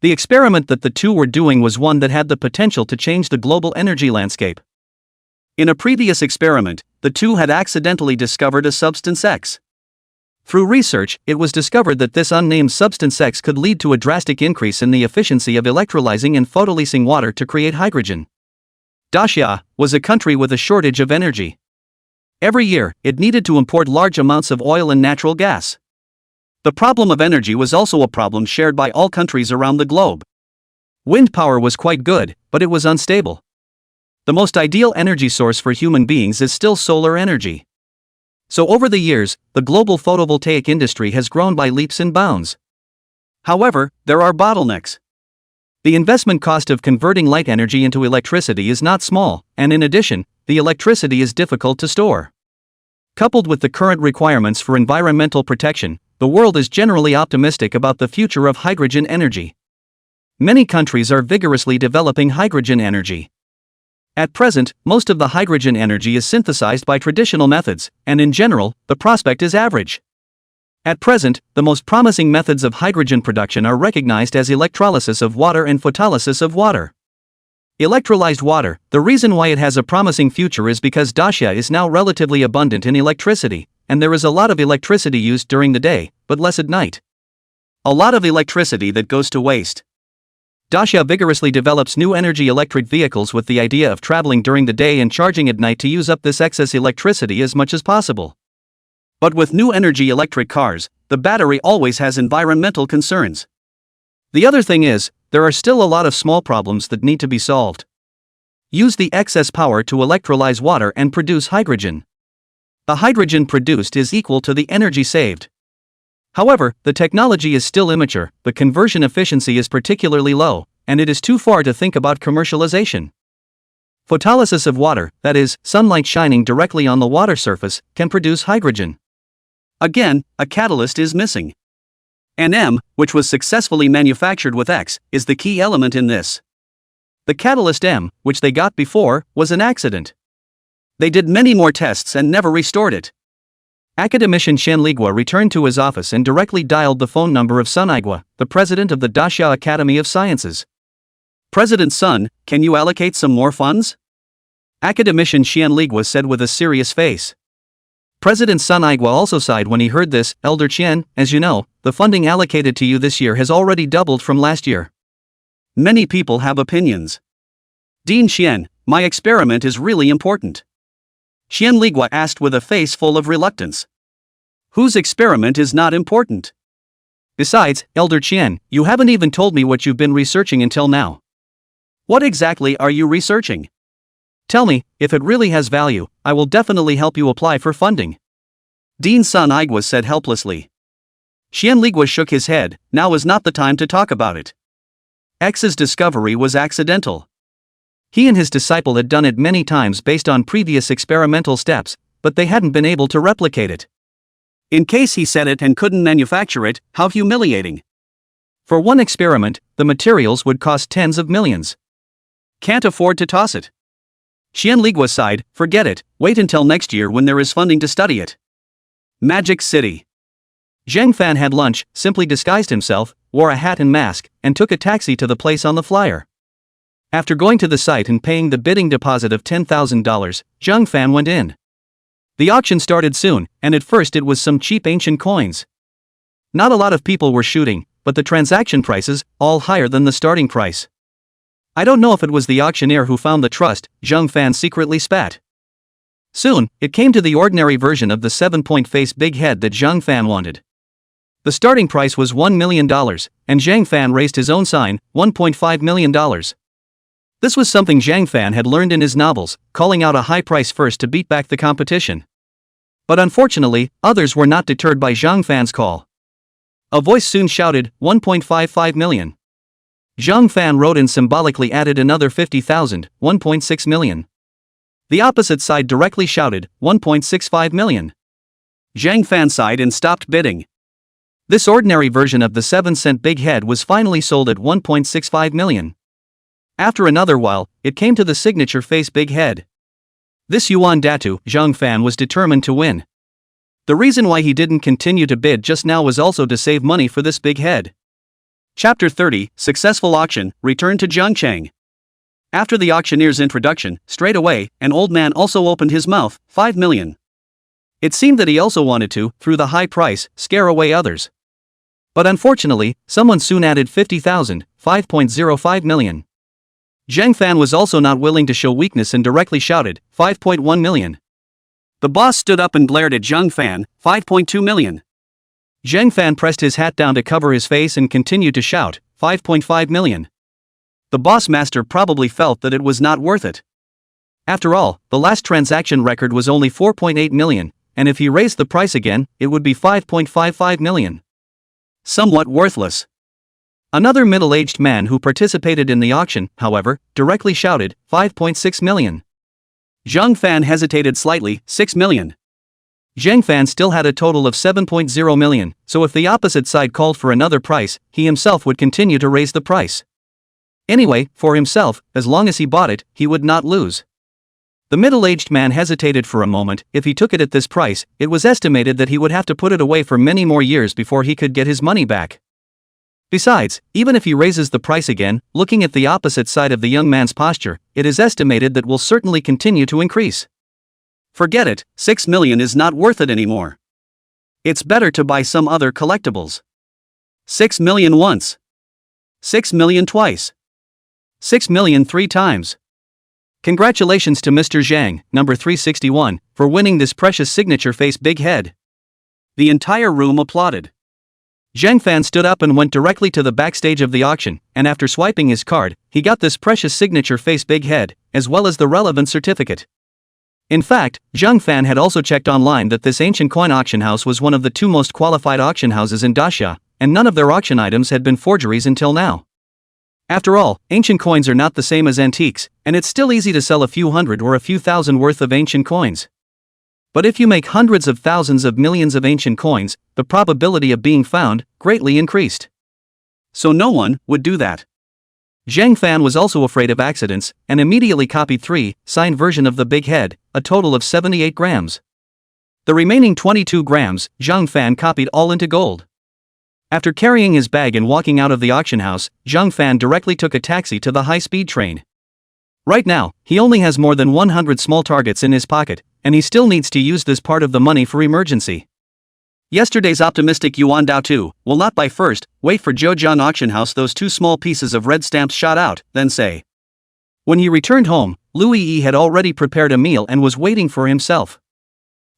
The experiment that the two were doing was one that had the potential to change the global energy landscape. In a previous experiment, the two had accidentally discovered a substance X. Through research, it was discovered that this unnamed substance X could lead to a drastic increase in the efficiency of electrolyzing and photolysing water to create hydrogen. Daxia was a country with a shortage of energy. Every year, it needed to import large amounts of oil and natural gas. The problem of energy was also a problem shared by all countries around the globe. Wind power was quite good, but it was unstable. The most ideal energy source for human beings is still solar energy. So over the years, the global photovoltaic industry has grown by leaps and bounds. However, there are bottlenecks. The investment cost of converting light energy into electricity is not small, and in addition, the electricity is difficult to store. Coupled with the current requirements for environmental protection, the world is generally optimistic about the future of hydrogen energy. Many countries are vigorously developing hydrogen energy. At present, most of the hydrogen energy is synthesized by traditional methods, and in general, the prospect is average. At present, the most promising methods of hydrogen production are recognized as electrolysis of water and photolysis of water. Electrolyzed water, the reason why it has a promising future is because Daxia is now relatively abundant in electricity, and there is a lot of electricity used during the day, but less at night. A lot of electricity that goes to waste. Daxia vigorously develops new energy electric vehicles with the idea of traveling during the day and charging at night to use up this excess electricity as much as possible. But with new energy electric cars, the battery always has environmental concerns. The other thing is, there are still a lot of small problems that need to be solved. Use the excess power to electrolyze water and produce hydrogen. The hydrogen produced is equal to the energy saved. However, the technology is still immature, the conversion efficiency is particularly low, and it is too far to think about commercialization. Photolysis of water, that is, sunlight shining directly on the water surface, can produce hydrogen. Again, a catalyst is missing. An M, which was successfully manufactured with X, is the key element in this. The catalyst M, which they got before, was an accident. They did many more tests and never restored it. Academician Xianligua returned to his office and directly dialed the phone number of Sun Aigua, the president of the Daxia Academy of Sciences. President Sun, can you allocate some more funds? Academician Xianligua said with a serious face. President Sun Aigua also sighed when he heard this. Elder Qian, as you know, the funding allocated to you this year has already doubled from last year. Many people have opinions. Dean Qian, my experiment is really important. Xianligua asked with a face full of reluctance. Whose experiment is not important? Besides, Elder Qian, you haven't even told me what you've been researching until now. What exactly are you researching? Tell me, if it really has value, I will definitely help you apply for funding. Dean Sun Aigua said helplessly. Xianligua shook his head. Now is not the time to talk about it. X's discovery was accidental. He and his disciple had done it many times based on previous experimental steps, but they hadn't been able to replicate it. In case he said it and couldn't manufacture it, how humiliating. For one experiment, the materials would cost tens of millions. Can't afford to toss it. Xianligua sighed. Forget it, wait until next year when there is funding to study it. Magic City. Zheng Fan had lunch, simply disguised himself, wore a hat and mask, and took a taxi to the place on the flyer. After going to the site and paying the bidding deposit of $10,000, Zheng Fan went in. The auction started soon, and at first it was some cheap ancient coins. Not a lot of people were shooting, but the transaction prices, all higher than the starting price. I don't know if it was the auctioneer who found the trust, Zheng Fan secretly spat. Soon, it came to the ordinary version of the 7-point face big head that Zheng Fan wanted. The starting price was $1 million, and Zheng Fan raised his own sign, $1.5 million. This was something Zheng Fan had learned in his novels, calling out a high price first to beat back the competition. But unfortunately, others were not deterred by Zheng Fan's call. A voice soon shouted, 1.55 million. Zhang Fan wrote and symbolically added another 50,000, 1.6 million. The opposite side directly shouted, 1.65 million. Zhang Fan sighed and stopped bidding. This ordinary version of the 7-cent big head was finally sold at 1.65 million. After another while, it came to the signature face big head. This yuan datu, Zhang Fan was determined to win. The reason why he didn't continue to bid just now was also to save money for this big head. Chapter 30, Successful Auction, Return to Zhangcheng. After the auctioneer's introduction, straight away, an old man also opened his mouth, 5 million. It seemed that he also wanted to, through the high price, scare away others. But unfortunately, someone soon added 50,000, 5.05 million. Zhang Fan was also not willing to show weakness and directly shouted, 5.1 million. The boss stood up and glared at Zhang Fan, 5.2 million. Zhang Fan pressed his hat down to cover his face and continued to shout, 5.5 million. The boss master probably felt that it was not worth it. After all, the last transaction record was only 4.8 million, and if he raised the price again, it would be 5.55 million. Somewhat worthless. Another middle-aged man who participated in the auction, however, directly shouted, 5.6 million. Zhang Fan hesitated slightly, 6 million. Zhang Fan still had a total of 7.0 million, so if the opposite side called for another price, he himself would continue to raise the price. Anyway, for himself, as long as he bought it, he would not lose. The middle-aged man hesitated for a moment. If he took it at this price, it was estimated that he would have to put it away for many more years before he could get his money back. Besides, even if he raises the price again, looking at the opposite side of the young man's posture, it is estimated that will certainly continue to increase. Forget it, 6 million is not worth it anymore. It's better to buy some other collectibles. 6 million once. 6 million twice. 6 million 3 times. Congratulations to Mr. Zhang, number 361, for winning this precious signature face big head. The entire room applauded. Zhang Fan stood up and went directly to the backstage of the auction, and after swiping his card, he got this precious signature face big head, as well as the relevant certificate. In fact, Zhang Fan had also checked online that this ancient coin auction house was one of the 2 most qualified auction houses in Daxia, and none of their auction items had been forgeries until now. After all, ancient coins are not the same as antiques, and it's still easy to sell a few hundred or a few thousand worth of ancient coins. But if you make hundreds of thousands of millions of ancient coins, the probability of being found greatly increased. So no one would do that. Zhang Fan was also afraid of accidents, and immediately copied 3-signed version of the big head, a total of 78 grams. The remaining 22 grams, Zhang Fan copied all into gold. After carrying his bag and walking out of the auction house, Zhang Fan directly took a taxi to the high-speed train. Right now, he only has more than 100 small targets in his pocket, and he still needs to use this part of the money for emergency. Yesterday's optimistic Yuan Dao will not buy first, wait for Zhejiang auction house those 2 small pieces of red stamps shot out, then say. When he returned home, Louis Yi had already prepared a meal and was waiting for himself.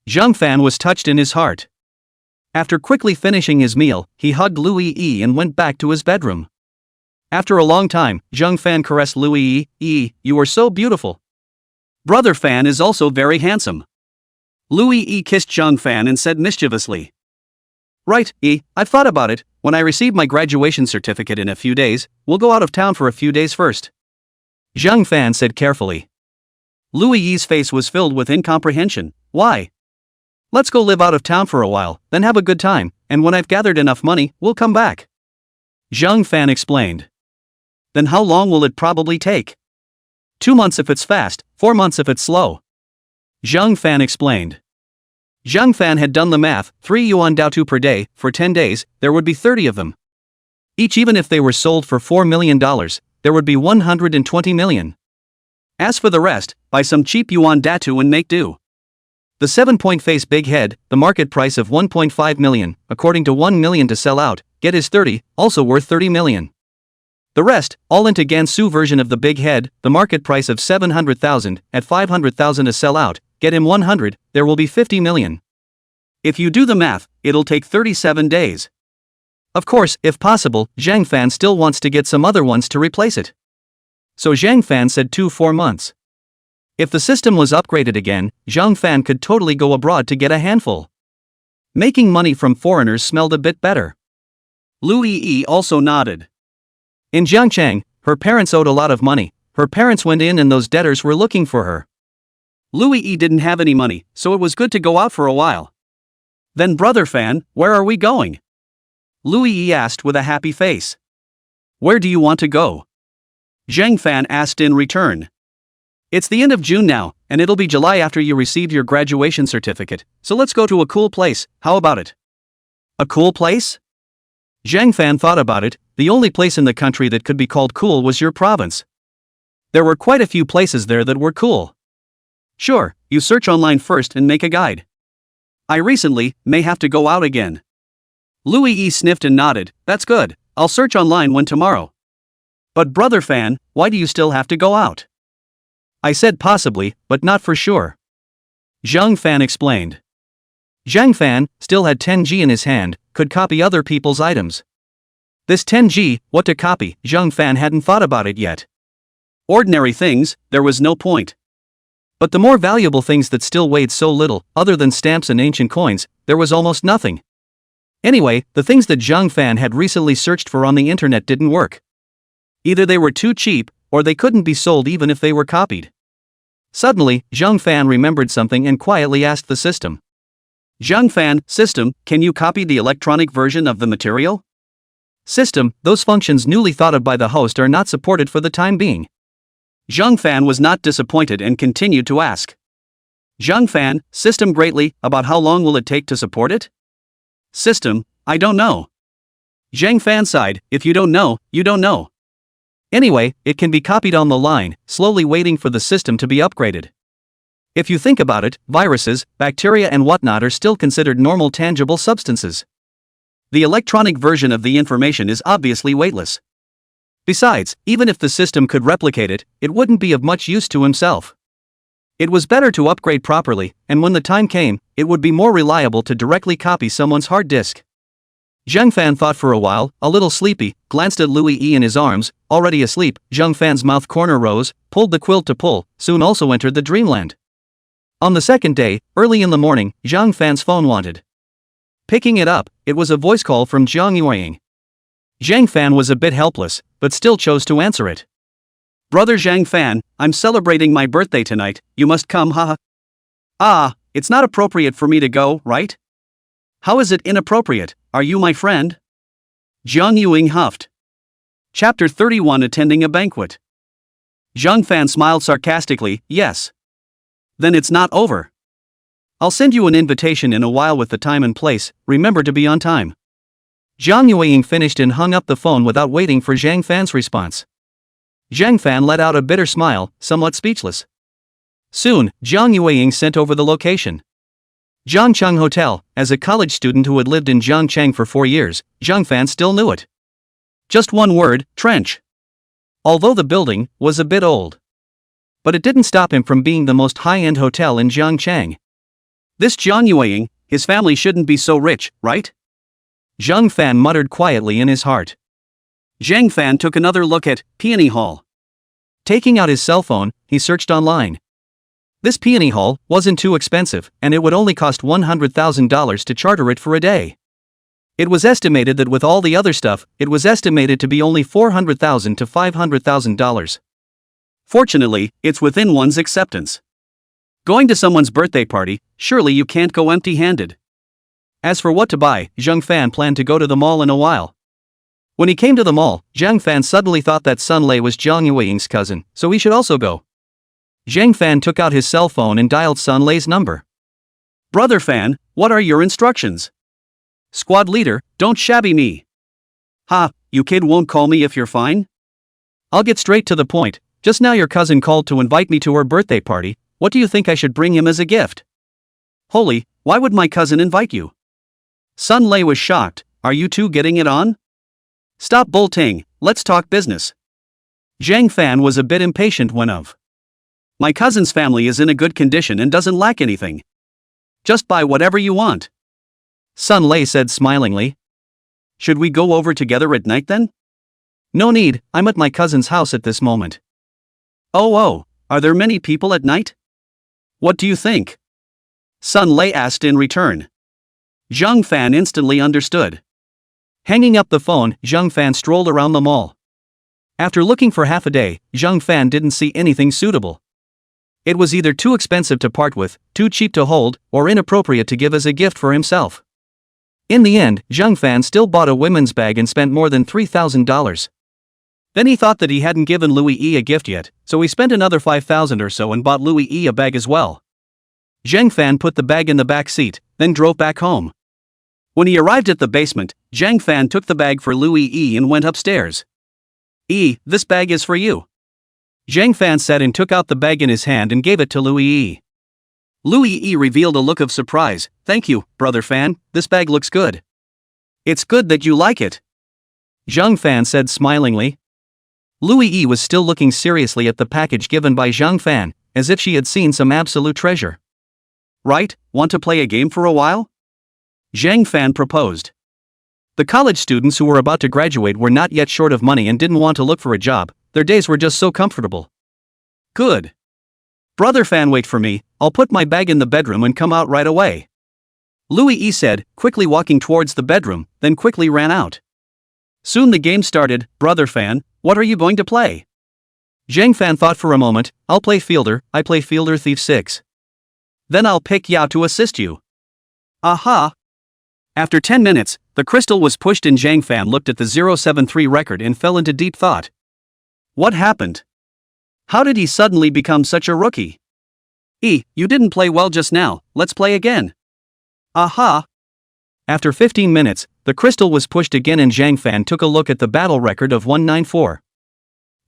Zhang Fan was touched in his heart. After quickly finishing his meal, he hugged Louis Yi and went back to his bedroom. After a long time, Zhang Fan caressed Louis Yi, you are so beautiful. Brother Fan is also very handsome. Louis Yi kissed Zhang Fan and said mischievously. Right, Yi, I've thought about it. When I receive my graduation certificate in a few days, we'll go out of town for a few days first. Zhang Fan said carefully. Louis Yi's face was filled with incomprehension. Why? Let's go live out of town for a while, then have a good time, and when I've gathered enough money, we'll come back. Zhang Fan explained. Then how long will it probably take? 2 months if it's fast, 4 months if it's slow. Zhang Fan explained. Zhang Fan had done the math, 3 yuan Dao per day, for 10 days, there would be 30 of them. Each even if they were sold for $4 million, there would be 120 million. As for the rest, buy some cheap yuan Dao and make do. The 7-point face big head, the market price of 1.5 million, according to 1 million to sell out, get his 30, also worth 30 million. The rest, all into Gansu version of the big head, the market price of 700,000, at 500,000 to sell out, get him 100, there will be 50 million. If you do the math, it'll take 37 days. Of course, if possible, Zhang Fan still wants to get some other ones to replace it. So Zhang Fan said 2-4 months. If the system was upgraded again, Zhang Fan could totally go abroad to get a handful. Making money from foreigners smelled a bit better. Lu Yi also nodded. In Jiangchang, her parents owed a lot of money. Her parents went in and those debtors were looking for her. Lu Yi didn't have any money, so it was good to go out for a while. Then Brother Fan, where are we going? Lu Yi asked with a happy face. Where do you want to go? Zhang Fan asked in return. It's the end of June now, and it'll be July after you receive your graduation certificate, so let's go to a cool place, how about it? A cool place? Zhang Fan thought about it. The only place in the country that could be called cool was your province. There were quite a few places there that were cool. Sure, you search online first and make a guide. I recently may have to go out again. Lu Yi sniffed and nodded. That's good, I'll search online when tomorrow. But Brother Fan, why do you still have to go out? I said possibly, but not for sure. Zhang Fan explained. Zhang Fan still had 10G in his hand, could copy other people's items. This 10G, what to copy? Zhang Fan hadn't thought about it yet. Ordinary things, there was no point. But the more valuable things that still weighed so little, other than stamps and ancient coins, there was almost nothing. Anyway, the things that Zhang Fan had recently searched for on the internet didn't work. Either they were too cheap, or they couldn't be sold even if they were copied. Suddenly, Zhang Fan remembered something and quietly asked the system. Zhang Fan, system, can you copy the electronic version of the material? System, those functions newly thought of by the host are not supported for the time being. Zhang Fan was not disappointed and continued to ask. Zhang Fan, system greatly, about how long will it take to support it? System, I don't know. Zhang Fan sighed, if you don't know, you don't know. Anyway, it can be copied on the line, slowly waiting for the system to be upgraded. If you think about it, viruses, bacteria and whatnot are still considered normal tangible substances. The electronic version of the information is obviously weightless. Besides, even if the system could replicate it, it wouldn't be of much use to himself. It was better to upgrade properly, and when the time came, it would be more reliable to directly copy someone's hard disk. Zhang Fan thought for a while, a little sleepy, glanced at Lu Yi in his arms, already asleep. Zhang Fan's mouth corner rose, pulled the quilt to pull, soon also entered the dreamland. On the second day, early in the morning, Zhang Fan's phone wanted. Picking it up, it was a voice call from Zhang Yuan. Zhang Fan was a bit helpless, but still chose to answer it. Brother Zhang Fan, I'm celebrating my birthday tonight, you must come, haha. Ah, it's not appropriate for me to go, right? How is it inappropriate? Are you my friend? Zhang Yuing huffed. Chapter 31 Attending a Banquet. Zhang Fan smiled sarcastically, yes. Then it's not over. I'll send you an invitation in a while with the time and place, remember to be on time. Zhang Yuing finished and hung up the phone without waiting for Zhang Fan's response. Zhang Fan let out a bitter smile, somewhat speechless. Soon, Zhang Yuing sent over the location. Jiangcheng Hotel. As a college student who had lived in Jiangcheng for 4 years, Zhang Fan still knew it. Just one word, trench. Although the building was a bit old. But it didn't stop him from being the most high-end hotel in Jiangcheng. This Zhang Yuing, his family shouldn't be so rich, right? Zhang Fan muttered quietly in his heart. Zhang Fan took another look at Peony Hall. Taking out his cell phone, he searched online. This Peony Hall wasn't too expensive, and it would only cost $100,000 to charter it for a day. It was estimated that with all the other stuff, it was estimated to be only $400,000 to $500,000. Fortunately, it's within one's acceptance. Going to someone's birthday party, surely you can't go empty-handed. As for what to buy, Zhang Fan planned to go to the mall in a while. When he came to the mall, Zhang Fan suddenly thought that Sun Lei was Zhang Yuing's cousin, so he should also go. Zhang Fan took out his cell phone and dialed Sun Lei's number. Brother Fan, what are your instructions? Squad leader, don't shabby me. Ha, you kid won't call me if you're fine? I'll get straight to the point. Just now your cousin called to invite me to her birthday party. What do you think I should bring him as a gift? Holy, why would my cousin invite you? Sun Lei was shocked. Are you two getting it on? Stop bolting, let's talk business. Zhang Fan was a bit impatient when of. My cousin's family is in a good condition and doesn't lack anything. Just buy whatever you want. Sun Lei said smilingly. Should we go over together at night then? No need, I'm at my cousin's house at this moment. Oh, are there many people at night? What do you think? Sun Lei asked in return. Zhang Fan instantly understood. Hanging up the phone, Zhang Fan strolled around the mall. After looking for half a day, Zhang Fan didn't see anything suitable. It was either too expensive to part with, too cheap to hold, or inappropriate to give as a gift for himself. In the end, Zhang Fan still bought a women's bag and spent more than $3,000. Then he thought that he hadn't given Louis E a gift yet, so he spent another $5,000 or so and bought Louis E a bag as well. Zhang Fan put the bag in the back seat, then drove back home. When he arrived at the basement, Zhang Fan took the bag for Louis E and went upstairs. This bag is for you. Zhang Fan said and took out the bag in his hand and gave it to Louis E. Louis E revealed a look of surprise. Thank you, Brother Fan, this bag looks good. It's good that you like it. Zhang Fan said smilingly. Louis E was still looking seriously at the package given by Zhang Fan, as if she had seen some absolute treasure. Right, want to play a game for a while? Zhang Fan proposed. The college students who were about to graduate were not yet short of money and didn't want to look for a job, their days were just so comfortable. Good. Brother Fan, wait for me, I'll put my bag in the bedroom and come out right away. Louis E said, quickly walking towards the bedroom, then quickly ran out. Soon the game started. Brother Fan, what are you going to play? Zhang Fan thought for a moment. I'll play fielder, I play fielder thief 6. Then I'll pick Yao to assist you. Aha! After 10 minutes, the crystal was pushed and Zhang Fan looked at the 073 record and fell into deep thought. What happened? How did he suddenly become such a rookie? You didn't play well just now, let's play again. Aha! After 15 minutes, the crystal was pushed again and Zhang Fan took a look at the battle record of 194.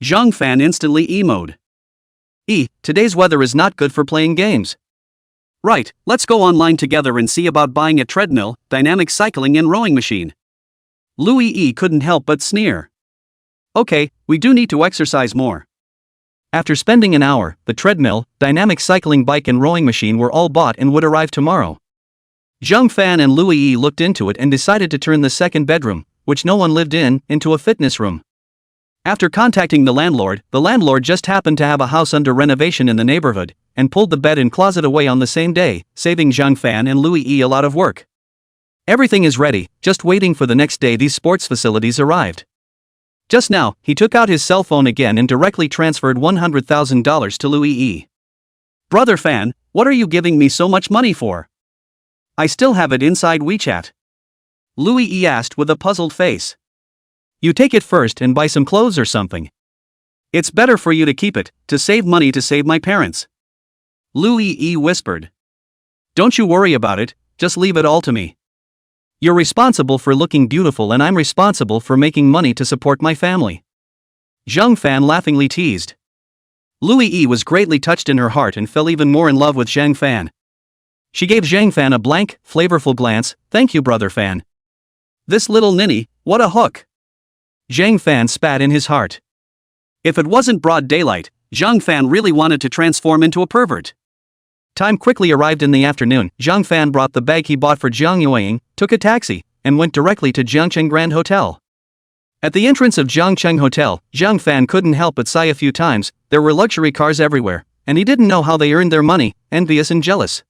Zhang Fan instantly emoed. Today's weather is not good for playing games. Right, let's go online together and see about buying a treadmill, dynamic cycling and rowing machine. Louis E couldn't help but sneer. Okay, we do need to exercise more. After spending an hour, the treadmill, dynamic cycling bike and rowing machine were all bought and would arrive tomorrow. Zhang Fan and Louis E looked into it and decided to turn the second bedroom, which no one lived in, into a fitness room. After contacting the landlord just happened to have a house under renovation in the neighborhood, and pulled the bed and closet away on the same day, saving Zhang Fan and Louis E a lot of work. Everything is ready, just waiting for the next day these sports facilities arrived. Just now, he took out his cell phone again and directly transferred $100,000 to Louis E. Brother Fan, what are you giving me so much money for? I still have it inside WeChat. Louis E asked with a puzzled face. You take it first and buy some clothes or something. It's better for you to keep it, to save money to save my parents. Louis E whispered. Don't you worry about it, just leave it all to me. You're responsible for looking beautiful and I'm responsible for making money to support my family. Zhang Fan laughingly teased. Louis E was greatly touched in her heart and fell even more in love with Zhang Fan. She gave Zhang Fan a blank, flavorful glance. Thank you, Brother Fan. This little ninny, what a hook. Zhang Fan spat in his heart. If it wasn't broad daylight, Zhang Fan really wanted to transform into a pervert. Time quickly arrived in the afternoon. Zhang Fan brought the bag he bought for Jiang Yueying, took a taxi, and went directly to Jiangcheng Grand Hotel. At the entrance of Jiangcheng Hotel, Zhang Fan couldn't help but sigh a few times. There were luxury cars everywhere, and he didn't know how they earned their money, envious and jealous.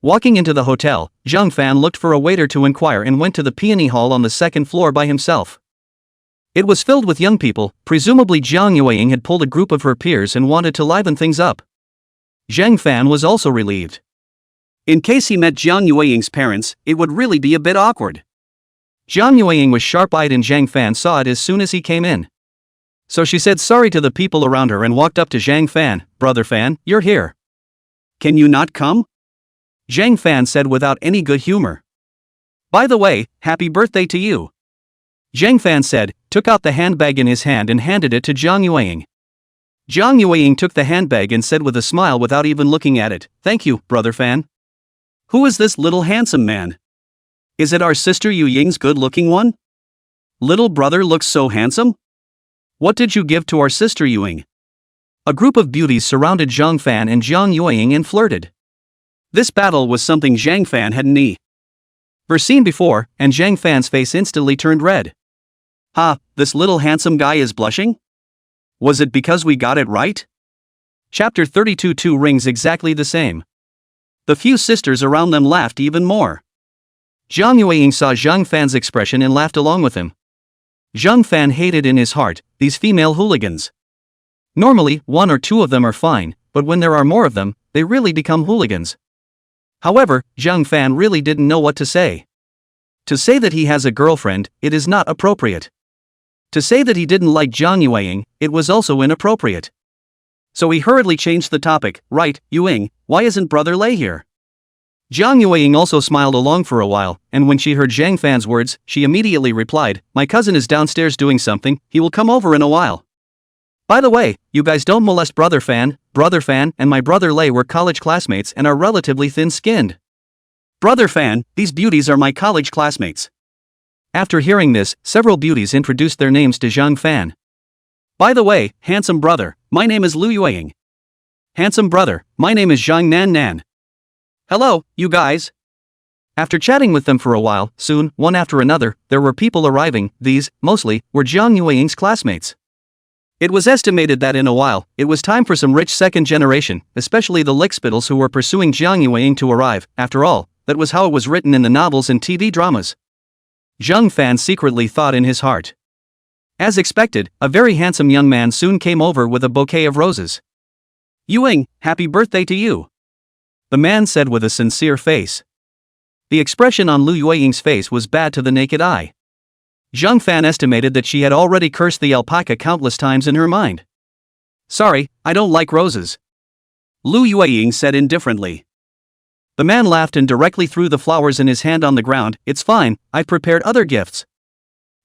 Walking into the hotel, Zhang Fan looked for a waiter to inquire and went to the peony hall on the second floor by himself. It was filled with young people. Presumably Jiang Yueying had pulled a group of her peers and wanted to liven things up. Zhang Fan was also relieved. In case he met Jiang Yueying's parents, it would really be a bit awkward. Jiang Yueying was sharp-eyed and Zhang Fan saw it as soon as he came in. So she said sorry to the people around her and walked up to Zhang Fan. Brother Fan, you're here. Can you not come? Zhang Fan said without any good humor. By the way, happy birthday to you. Zhang Fan said, took out the handbag in his hand and handed it to Jiang Yueying. Jiang Yueying took the handbag and said with a smile without even looking at it, thank you, Brother Fan. Who is this little handsome man? Is it our sister Yueying's good-looking one? Little brother looks so handsome? What did you give to our sister Yueying? A group of beauties surrounded Zhang Fan and Jiang Yueying and flirted. This battle was something Zhang Fan hadn't seen before, and Zhang Fan's face instantly turned red. This little handsome guy is blushing? Was it because we got it right? Chapter 32. Two rings exactly the same. The few sisters around them laughed even more. Zhang Yueying saw Zhang Fan's expression and laughed along with him. Zhang Fan hated in his heart these female hooligans. Normally, one or two of them are fine, but when there are more of them, they really become hooligans. However, Zhang Fan really didn't know what to say. To say that he has a girlfriend, it is not appropriate. To say that he didn't like Zhang Yueying, it was also inappropriate. So he hurriedly changed the topic. Right, Yueying, why isn't Brother Lei here? Zhang Yueying also smiled along for a while, and when she heard Zhang Fan's words, she immediately replied, my cousin is downstairs doing something, he will come over in a while. By the way, you guys don't molest Brother Fan and my Brother Lei were college classmates and are relatively thin-skinned. Brother Fan, these beauties are my college classmates. After hearing this, several beauties introduced their names to Zhang Fan. By the way, handsome brother, my name is Lu Yueying. Handsome brother, my name is Zhang Nan Nan. Hello, you guys. After chatting with them for a while, soon, one after another, there were people arriving. These, mostly, were Zhang Yueying's classmates. It was estimated that in a while, it was time for some rich second generation, especially the lickspittles who were pursuing Zhang Yueying to arrive. After all, that was how it was written in the novels and TV dramas. Zhang Fan secretly thought in his heart. As expected, a very handsome young man soon came over with a bouquet of roses. Yueying, happy birthday to you. The man said with a sincere face. The expression on Lu Yueying's face was bad to the naked eye. Zhang Fan estimated that she had already cursed the alpaca countless times in her mind. Sorry, I don't like roses. Lu Yueying said indifferently. The man laughed and directly threw the flowers in his hand on the ground. It's fine, I've prepared other gifts.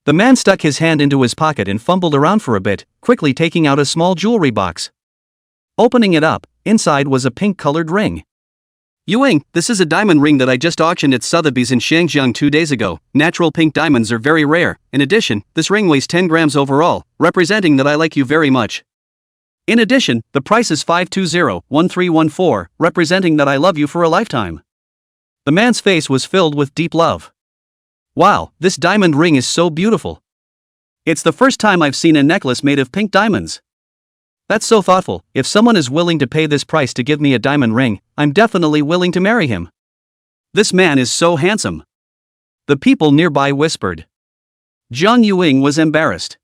The man stuck his hand into his pocket and fumbled around for a bit, quickly taking out a small jewelry box. Opening it up, inside was a pink-colored ring. Yueying, this is a diamond ring that I just auctioned at Sotheby's in Shangjiang 2 days ago. Natural pink diamonds are very rare. In addition, this ring weighs 10 grams overall, representing that I like you very much. In addition, the price is 520-1314, representing that I love you for a lifetime. The man's face was filled with deep love. Wow, this diamond ring is so beautiful. It's the first time I've seen a necklace made of pink diamonds. That's so thoughtful. If someone is willing to pay this price to give me a diamond ring, I'm definitely willing to marry him. This man is so handsome. The people nearby whispered. Zhang Yueying was embarrassed.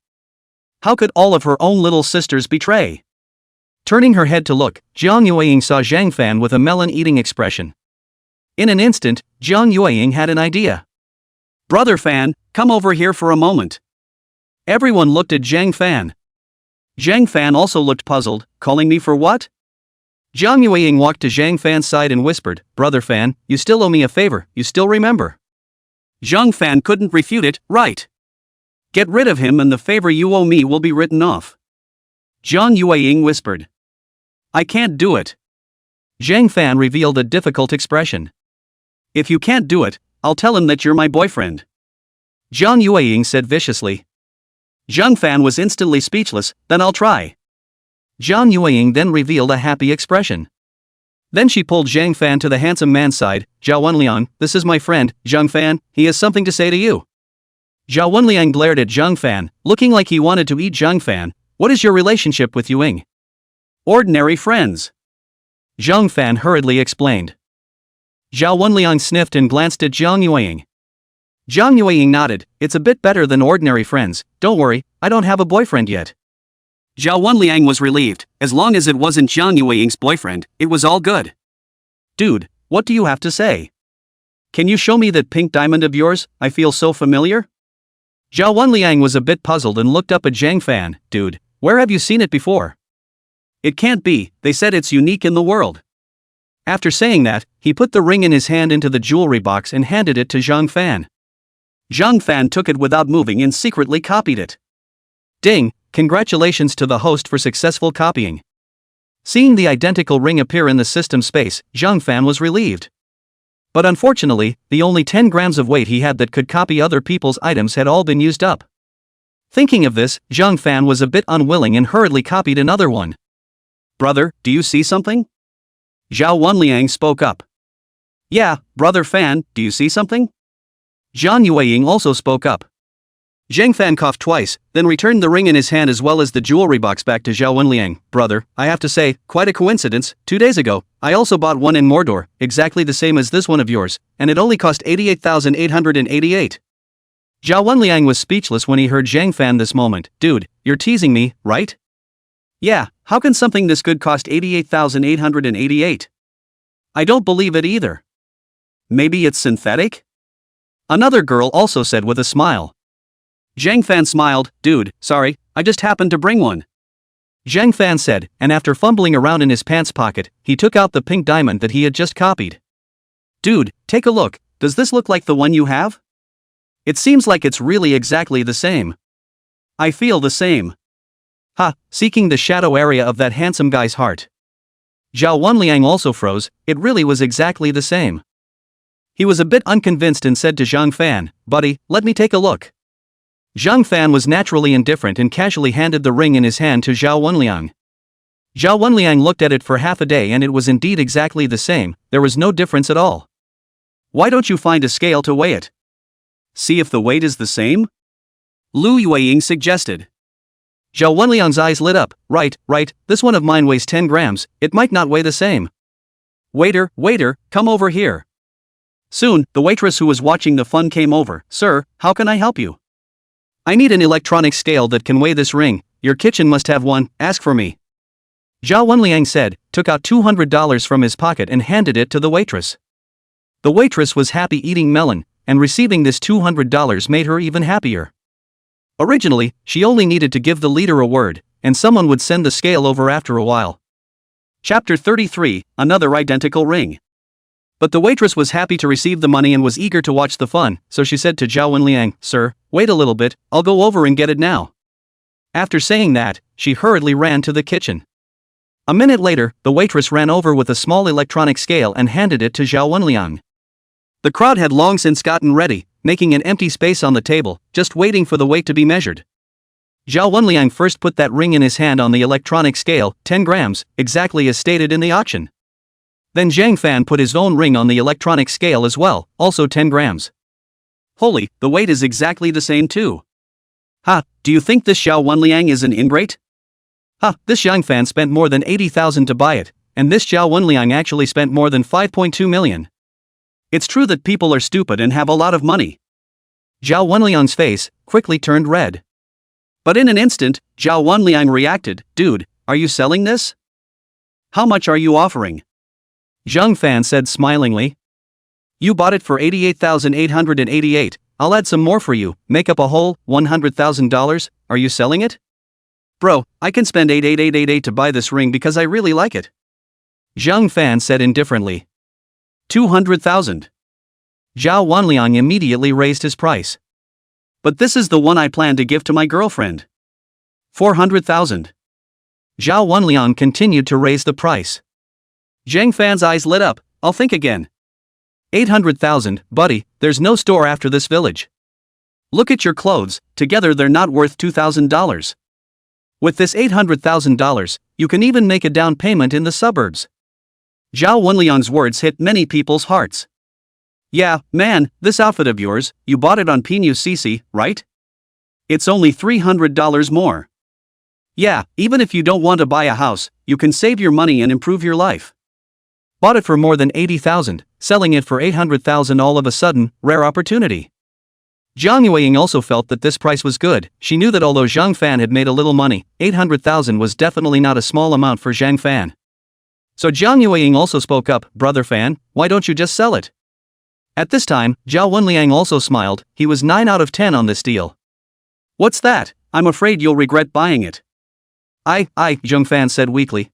How could all of her own little sisters betray? Turning her head to look, Zhang Yueying saw Zhang Fan with a melon-eating expression. In an instant, Zhang Yueying had an idea. Brother Fan, come over here for a moment. Everyone looked at Zhang Fan. Zhang Fan also looked puzzled, calling me for what? Zhang Yueying walked to Zhang Fan's side and whispered, Brother Fan, you still owe me a favor, you still remember? Zhang Fan couldn't refute it, right? Get rid of him and the favor you owe me will be written off. Zhang Yueying whispered. I can't do it. Zhang Fan revealed a difficult expression. If you can't do it, I'll tell him that you're my boyfriend. Zhang Yueying said viciously. Zhang Fan was instantly speechless. Then I'll try. Zhang Yueying then revealed a happy expression. Then she pulled Zhang Fan to the handsome man's side. Zhao Wenliang, this is my friend, Zhang Fan, he has something to say to you. Zhao Wenliang glared at Zhang Fan, looking like he wanted to eat Zhang Fan. What is your relationship with Yueying? Ordinary friends. Zhang Fan hurriedly explained. Zhao Wenliang sniffed and glanced at Zhang Yueying. Zhang Yueying nodded, it's a bit better than ordinary friends, don't worry, I don't have a boyfriend yet. Zhao Wenliang was relieved, as long as it wasn't Zhang Yueying's boyfriend, it was all good. Dude, what do you have to say? Can you show me that pink diamond of yours, I feel so familiar? Zhao Wenliang was a bit puzzled and looked up at Zhang Fan, dude, where have you seen it before? It can't be, they said it's unique in the world. After saying that, he put the ring in his hand into the jewelry box and handed it to Zhang Fan. Zhang Fan took it without moving and secretly copied it. Ding, congratulations to the host for successful copying. Seeing the identical ring appear in the system space, Zhang Fan was relieved. But unfortunately, the only 10 grams of weight he had that could copy other people's items had all been used up. Thinking of this, Zhang Fan was a bit unwilling and hurriedly copied another one. Brother, do you see something? Zhao Wenliang spoke up. Yeah, Brother Fan, do you see something? Zhang Yueying also spoke up. Zhang Fan coughed twice, then returned the ring in his hand as well as the jewelry box back to Zhao Wenliang. Brother, I have to say, quite a coincidence. 2 days ago, I also bought one in Mordor, exactly the same as this one of yours, and it only cost 88,888. Zhao Wenliang was speechless when he heard Zhang Fan this moment. Dude, you're teasing me, right? Yeah, how can something this good cost 88,888? I don't believe it either. Maybe it's synthetic? Another girl also said with a smile. Zhang Fan smiled. Dude, sorry, I just happened to bring one. Zhang Fan said, and after fumbling around in his pants pocket, he took out the pink diamond that he had just copied. Dude, take a look, does this look like the one you have? It seems like it's really exactly the same. I feel the same. Ha, seeking the shadow area of that handsome guy's heart. Zhao Wenliang also froze, it really was exactly the same. He was a bit unconvinced and said to Zhang Fan, buddy, let me take a look. Zhang Fan was naturally indifferent and casually handed the ring in his hand to Zhao Wenliang. Zhao Wenliang looked at it for half a day and it was indeed exactly the same, there was no difference at all. Why don't you find a scale to weigh it? See if the weight is the same? Lu Yueying suggested. Zhao Wenliang's eyes lit up. Right, this one of mine weighs 10 grams, it might not weigh the same. Waiter, come over here. Soon, the waitress who was watching the fun came over. Sir, how can I help you? I need an electronic scale that can weigh this ring, your kitchen must have one, ask for me. Zhao Wenliang said, took out $200 from his pocket and handed it to the waitress. The waitress was happy eating melon, and receiving this $200 made her even happier. Originally, she only needed to give the leader a word, and someone would send the scale over after a while. Chapter 33, Another Identical Ring. But the waitress was happy to receive the money and was eager to watch the fun, so she said to Zhao Wenliang, Sir, wait a little bit, I'll go over and get it now. After saying that, she hurriedly ran to the kitchen. A minute later, the waitress ran over with a small electronic scale and handed it to Zhao Wenliang. The crowd had long since gotten ready, making an empty space on the table, just waiting for the weight to be measured. Zhao Wenliang first put that ring in his hand on the electronic scale, 10 grams, exactly as stated in the auction. Then Zhang Fan put his own ring on the electronic scale as well, also 10 grams. Holy, the weight is exactly the same too. Ha, do you think this Zhao Wenliang is an ingrate? Ha, this Zhang Fan spent more than 80,000 to buy it, and this Zhao Wenliang actually spent more than 5.2 million. It's true that people are stupid and have a lot of money. Zhao Wenliang's face quickly turned red. But in an instant, Zhao Wenliang reacted, Dude, are you selling this? How much are you offering? Zhang Fan said smilingly. You bought it for 88,888, I'll add some more for you, make up a whole $100,000, are you selling it? Bro, I can spend 88,888 to buy this ring because I really like it. Zhang Fan said indifferently. 200,000. Zhao Wenliang immediately raised his price. But this is the one I plan to give to my girlfriend. 400,000. Zhao Wenliang continued to raise the price. Zhang Fan's eyes lit up, I'll think again. 800,000, buddy, there's no store after this village. Look at your clothes, together they're not worth $2,000. With this $800,000, you can even make a down payment in the suburbs. Zhao Wenliang's words hit many people's hearts. Yeah, man, this outfit of yours, you bought it on PNUCC, right? It's only $300 more. Yeah, even if you don't want to buy a house, you can save your money and improve your life. Bought it for more than 80,000, selling it for 800,000 all of a sudden, rare opportunity. Zhang Yueying also felt that this price was good. She knew that although Zhang Fan had made a little money, 800,000 was definitely not a small amount for Zhang Fan. So Zhang Yueying also spoke up, Brother Fan, why don't you just sell it? At this time, Zhao Wenliang also smiled, he was 9 out of 10 on this deal. What's that? I'm afraid you'll regret buying it. Zhang Fan said weakly.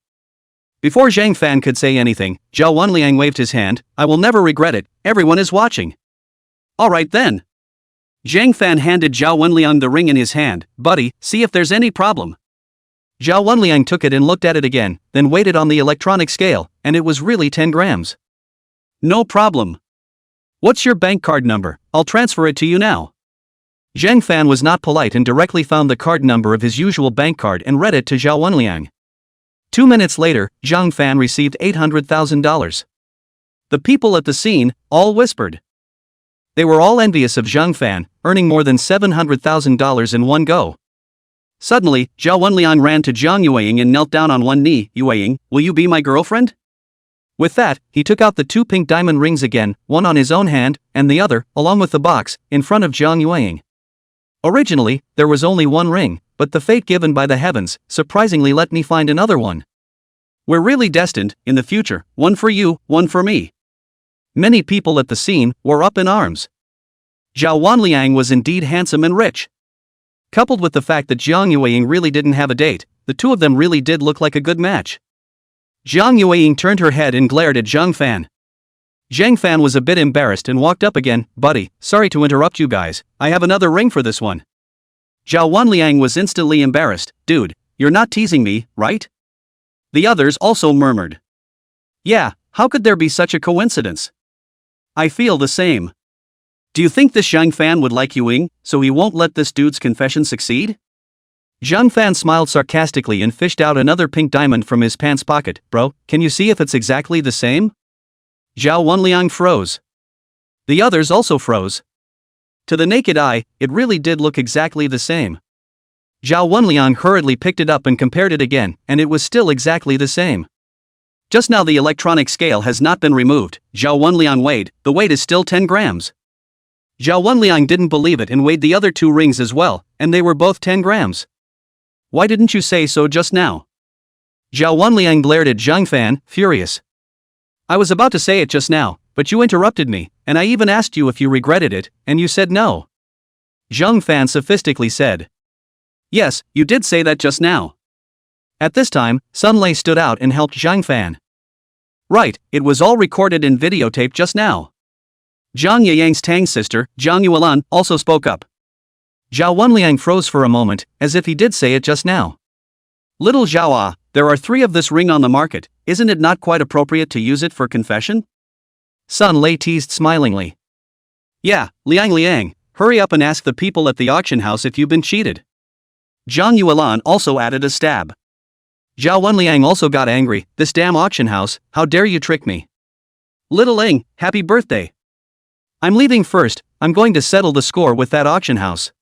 Before Zhang Fan could say anything, Zhao Wenliang waved his hand, I will never regret it, everyone is watching. Alright then. Zhang Fan handed Zhao Wenliang the ring in his hand, buddy, see if there's any problem. Zhao Wenliang took it and looked at it again, then weighed it on the electronic scale, and it was really 10 grams. No problem. What's your bank card number? I'll transfer it to you now. Zhang Fan was not polite and directly found the card number of his usual bank card and read it to Zhao Wenliang. 2 minutes later, Zhang Fan received $800,000. The people at the scene all whispered. They were all envious of Zhang Fan, earning more than $700,000 in one go. Suddenly, Zhao Wenliang ran to Jiang Yueying and knelt down on one knee. Yueying, will you be my girlfriend? With that, he took out the 2 pink diamond rings again, one on his own hand, and the other, along with the box, in front of Jiang Yueying. Originally, there was only one ring, but the fate given by the heavens surprisingly let me find another one. We're really destined, in the future, one for you, one for me. Many people at the scene were up in arms. Zhao Wenliang was indeed handsome and rich. Coupled with the fact that Jiang Yueying really didn't have a date, the two of them really did look like a good match. Jiang Yueying turned her head and glared at Zhang Fan. Zhang Fan was a bit embarrassed and walked up again. Buddy, sorry to interrupt you guys, I have another ring for this one. Zhao Wenliang was instantly embarrassed. Dude, you're not teasing me, right? The others also murmured. Yeah, how could there be such a coincidence? I feel the same. Do you think this Zhang Fan would like Yueying, so he won't let this dude's confession succeed? Zhang Fan smiled sarcastically and fished out another pink diamond from his pants pocket. Bro, can you see if it's exactly the same? Zhao Wenliang froze. The others also froze. To the naked eye, it really did look exactly the same. Zhao Wenliang hurriedly picked it up and compared it again, and it was still exactly the same. Just now the electronic scale has not been removed. Zhao Wenliang weighed, the weight is still 10 grams. Zhao Wenliang didn't believe it and weighed the other 2 rings as well, and they were both 10 grams. Why didn't you say so just now? Zhao Wenliang glared at Zhang Fan, furious. I was about to say it just now, but you interrupted me, and I even asked you if you regretted it, and you said no. Zhang Fan sophistically said. Yes, you did say that just now. At this time, Sun Lei stood out and helped Zhang Fan. Right, it was all recorded in videotape just now. Zhang Yiyang's Tang sister, Zhang Yuelan, also spoke up. Zhao Wenliang froze for a moment, as if he did say it just now. Little Zhao, there are 3 of this ring on the market, isn't it not quite appropriate to use it for confession? Sun Lei teased smilingly. Yeah, Liang, hurry up and ask the people at the auction house if you've been cheated. Zhang Yuelan also added a stab. Zhao Wenliang also got angry. This damn auction house, how dare you trick me? Little Ling, happy birthday. I'm leaving first, I'm going to settle the score with that auction house.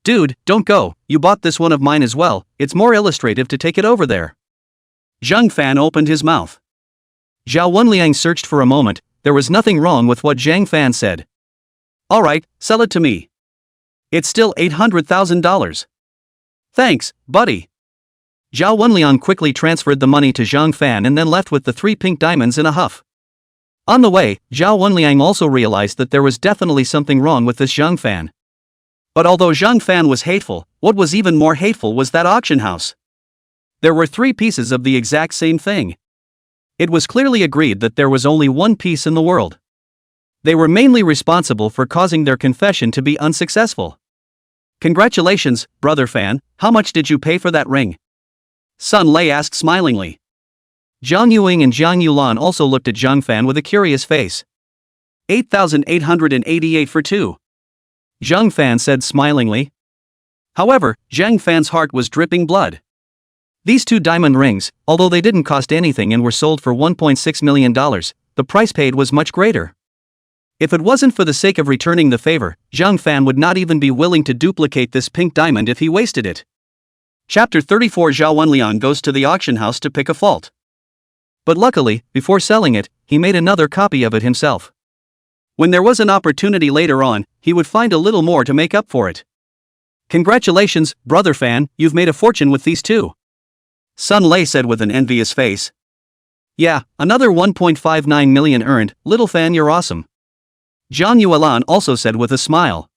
Dude, don't go, you bought this one of mine as well, it's more illustrative to take it over there. Zhang Fan opened his mouth. Zhao Wenliang searched for a moment, there was nothing wrong with what Zhang Fan said. Alright, sell it to me. It's still $800,000. Thanks, buddy. Zhao Wenliang quickly transferred the money to Zhang Fan and then left with the 3 pink diamonds in a huff. On the way, Zhao Wenliang also realized that there was definitely something wrong with this Zhang Fan. But although Zhang Fan was hateful, what was even more hateful was that auction house. There were 3 pieces of the exact same thing. It was clearly agreed that there was only one piece in the world. They were mainly responsible for causing their confession to be unsuccessful. Congratulations, brother Fan, how much did you pay for that ring? Sun Lei asked smilingly. Zhang Yueying and Zhang Yulan also looked at Zhang Fan with a curious face. 8,888 for 2. Zhang Fan said smilingly. However, Zhang Fan's heart was dripping blood. These 2 diamond rings, although they didn't cost anything and were sold for $1.6 million, the price paid was much greater. If it wasn't for the sake of returning the favor, Zhang Fan would not even be willing to duplicate this pink diamond if he wasted it. Chapter 34 Zhao Wenliang goes to the auction house to pick a fault. But luckily, before selling it, he made another copy of it himself. When there was an opportunity later on, he would find a little more to make up for it. Congratulations, brother Fan, you've made a fortune with these 2. Sun Lei said with an envious face. Yeah, another 1.59 million earned, little Fan, you're awesome. Zhang Yuelan also said with a smile.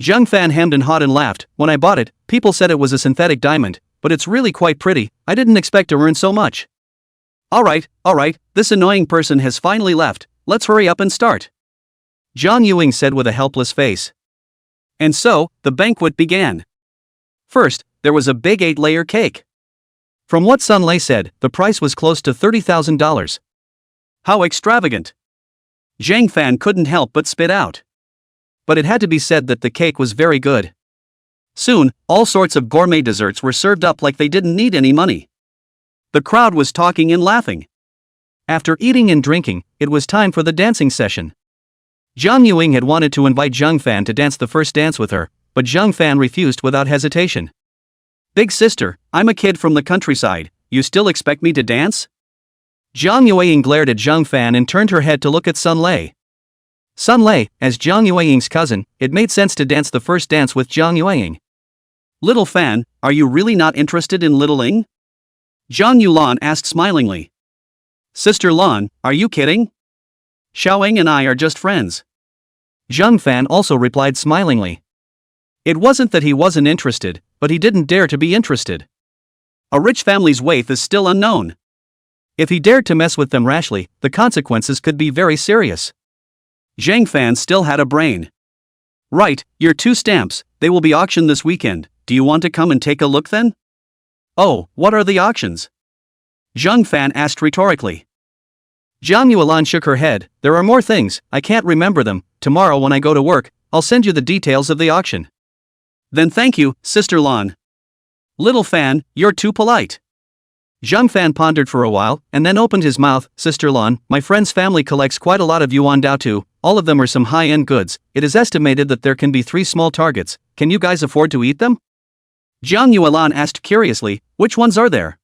Zhang Fan hemmed and hawed and laughed. When I bought it, people said it was a synthetic diamond, but it's really quite pretty, I didn't expect to earn so much. Alright, this annoying person has finally left, let's hurry up and start. Zhang Yueying said with a helpless face. And so, the banquet began. First, there was a big 8-layer cake. From what Sun Lei said, the price was close to $30,000. How extravagant! Zhang Fan couldn't help but spit out. But it had to be said that the cake was very good. Soon, all sorts of gourmet desserts were served up like they didn't need any money. The crowd was talking and laughing. After eating and drinking, it was time for the dancing session. Zhang Yuing had wanted to invite Zhang Fan to dance the first dance with her, but Zhang Fan refused without hesitation. Big sister, I'm a kid from the countryside, you still expect me to dance? Zhang Yuing glared at Zhang Fan and turned her head to look at Sun Lei. Sun Lei, as Zhang Yuiying's cousin, it made sense to dance the first dance with Zhang Yuiying. Little Fan, are you really not interested in Little Ling? Zhang Yulan asked smilingly. Sister Lan, are you kidding? Xiaoying and I are just friends. Zhang Fan also replied smilingly. It wasn't that he wasn't interested, but he didn't dare to be interested. A rich family's waif is still unknown. If he dared to mess with them rashly, the consequences could be very serious. Zhang Fan still had a brain. Right, your 2 stamps, they will be auctioned this weekend, do you want to come and take a look then? Oh, what are the auctions? Zhang Fan asked rhetorically. Zhang Yulan shook her head, there are more things, I can't remember them, tomorrow when I go to work, I'll send you the details of the auction. Then thank you, Sister Lan. Little Fan, you're too polite. Zhang Fan pondered for a while, and then opened his mouth. Sister Lan, my friend's family collects quite a lot of yuan dao too, all of them are some high-end goods, it is estimated that there can be 3 small targets, can you guys afford to eat them? Zhang Yulan asked curiously, which ones are there?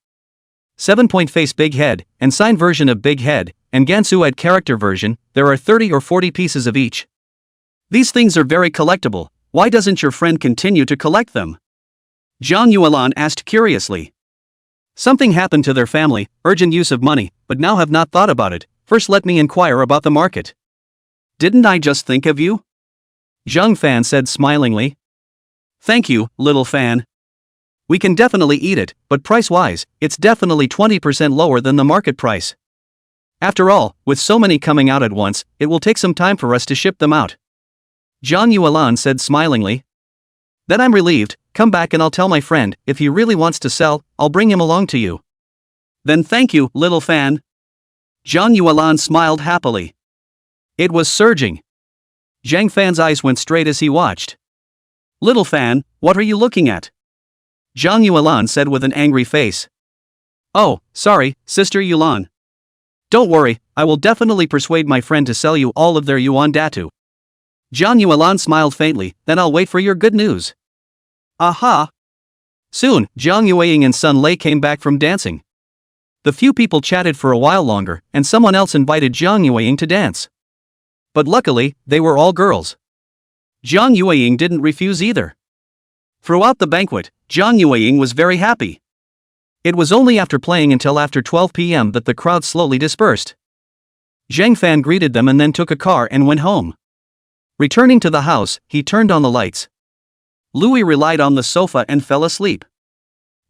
7-point face big head, and sign version of big head, and Gansu add character version, there are 30 or 40 pieces of each. These things are very collectible, why doesn't your friend continue to collect them? Zhang Yulan asked curiously. Something happened to their family, urgent use of money, but now have not thought about it, first let me inquire about the market. Didn't I just think of you? Zhang Fan said smilingly. Thank you, Little Fan. We can definitely eat it, but price-wise, it's definitely 20% lower than the market price. After all, with so many coming out at once, it will take some time for us to ship them out. Zhang Yulan said smilingly. Then I'm relieved, come back and I'll tell my friend, if he really wants to sell, I'll bring him along to you. Then thank you, Little Fan. Zhang Yulan smiled happily. It was surging. Zhang Fan's eyes went straight as he watched. Little Fan, what are you looking at? Zhang Yulan said with an angry face. Oh, sorry, Sister Yulan. Don't worry, I will definitely persuade my friend to sell you all of their yuan datu. Zhang Yulan smiled faintly, then I'll wait for your good news. Aha! Soon, Zhang Yuiying and Sun Lei came back from dancing. The few people chatted for a while longer, and someone else invited Zhang Yuiying to dance. But luckily, they were all girls. Zhang Yuiying didn't refuse either. Throughout the banquet, Zhang Yuiying was very happy. It was only after playing until after 12 p.m. that the crowd slowly dispersed. Zhang Fan greeted them and then took a car and went home. Returning to the house, he turned on the lights. Louis relied on the sofa and fell asleep.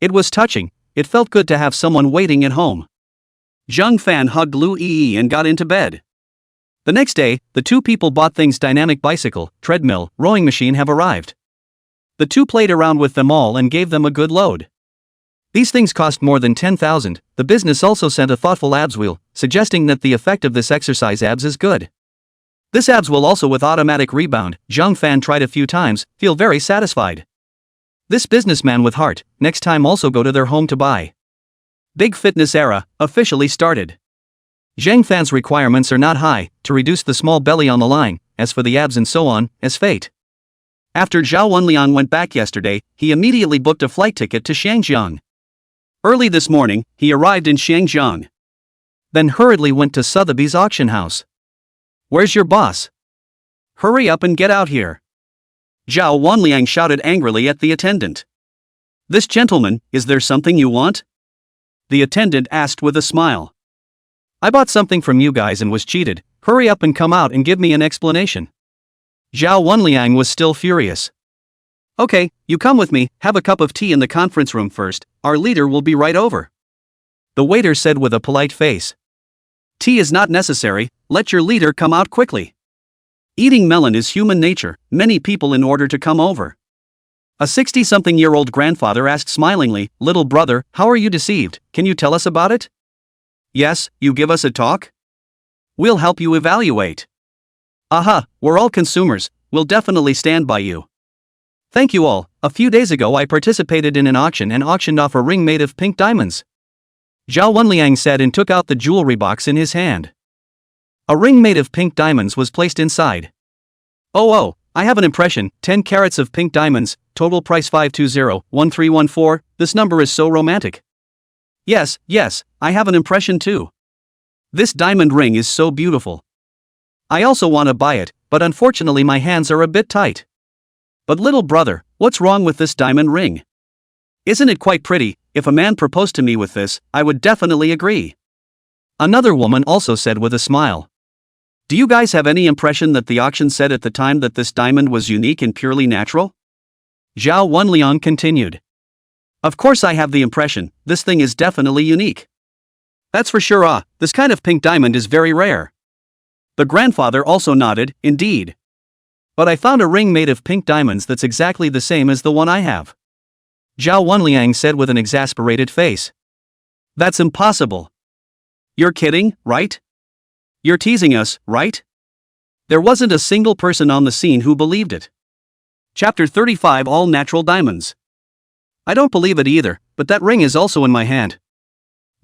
It was touching, it felt good to have someone waiting at home. Zhang Fan hugged Louis and got into bed. The next day, the 2 people bought things dynamic bicycle, treadmill, rowing machine have arrived. The 2 played around with them all and gave them a good load. These things cost more than 10,000, the business also sent a thoughtful abs wheel, suggesting that the effect of this exercise abs is good. This abs will also with automatic rebound, Zhang Fan tried a few times, feel very satisfied. This businessman with heart, next time also go to their home to buy. Big fitness era, officially started. Zhang Fan's requirements are not high, to reduce the small belly on the line, as for the abs and so on, as fate. After Zhao Wenliang went back yesterday, he immediately booked a flight ticket to Shangjiang. Early this morning, he arrived in Shangjiang. Then hurriedly went to Sotheby's auction house. Where's your boss? Hurry up and get out here. Zhao Wenliang shouted angrily at the attendant. This gentleman, is there something you want? The attendant asked with a smile. I bought something from you guys and was cheated, hurry up and come out and give me an explanation. Zhao Wenliang was still furious. Okay, you come with me, have a cup of tea in the conference room first, our leader will be right over. The waiter said with a polite face. Tea is not necessary, let your leader come out quickly. Eating melon is human nature, many people in order to come over. A 60-something-year-old grandfather asked smilingly, little brother, how are you deceived, can you tell us about it? Yes, you give us a talk? We'll help you evaluate. Aha, we're all consumers, we'll definitely stand by you. Thank you all, a few days ago I participated in an auction and auctioned off a ring made of pink diamonds. Zhao Wenliang said and took out the jewelry box in his hand. A ring made of pink diamonds was placed inside. Oh, I have an impression, 10 carats of pink diamonds, total price 520-1314, this number is so romantic. Yes, I have an impression too. This diamond ring is so beautiful. I also want to buy it, but unfortunately my hands are a bit tight. But little brother, what's wrong with this diamond ring? Isn't it quite pretty? If a man proposed to me with this, I would definitely agree. Another woman also said with a smile. Do you guys have any impression that the auction said at the time that this diamond was unique and purely natural? Zhao Wenliang continued. Of course I have the impression, this thing is definitely unique. That's for sure, this kind of pink diamond is very rare. The grandfather also nodded, indeed. But I found a ring made of pink diamonds that's exactly the same as the one I have. Zhao Wenliang said with an exasperated face. That's impossible. You're kidding, right? You're teasing us, right? There wasn't a single person on the scene who believed it. Chapter 35 All Natural Diamonds. I don't believe it either, but that ring is also in my hand.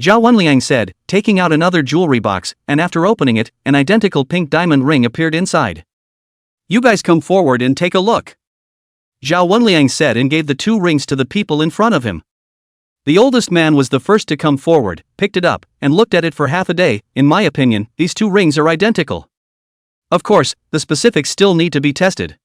Zhao Wenliang said, taking out another jewelry box, and after opening it, an identical pink diamond ring appeared inside. You guys come forward and take a look. Zhao Wenliang said and gave the two rings to the people in front of him. The oldest man was the first to come forward, picked it up, and looked at it for half a day. In my opinion, these two rings are identical. Of course, the specifics still need to be tested.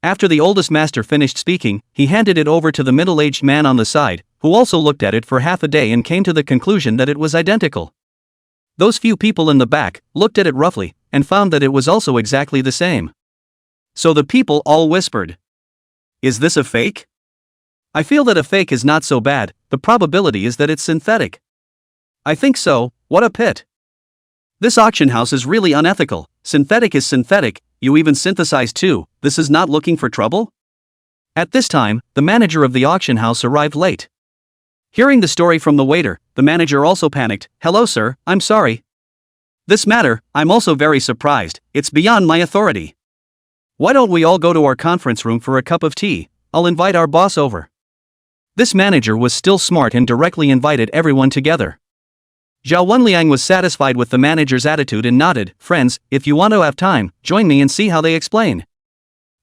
After the oldest master finished speaking, he handed it over to the middle-aged man on the side, who also looked at it for half a day and came to the conclusion that it was identical. Those few people in the back looked at it roughly, and found that it was also exactly the same. So the people all whispered. Is this a fake? I feel that a fake is not so bad, the probability is that it's synthetic. I think so, what a pit. This auction house is really unethical, synthetic is synthetic, you even synthesize too, this is not looking for trouble? At this time, the manager of the auction house arrived late. Hearing the story from the waiter, the manager also panicked. Hello sir, I'm sorry. This matter, I'm also very surprised, it's beyond my authority. Why don't we all go to our conference room for a cup of tea? I'll invite our boss over. This manager was still smart and directly invited everyone together. Zhao Wenliang was satisfied with the manager's attitude and nodded. Friends, if you want to have time, join me and see how they explain.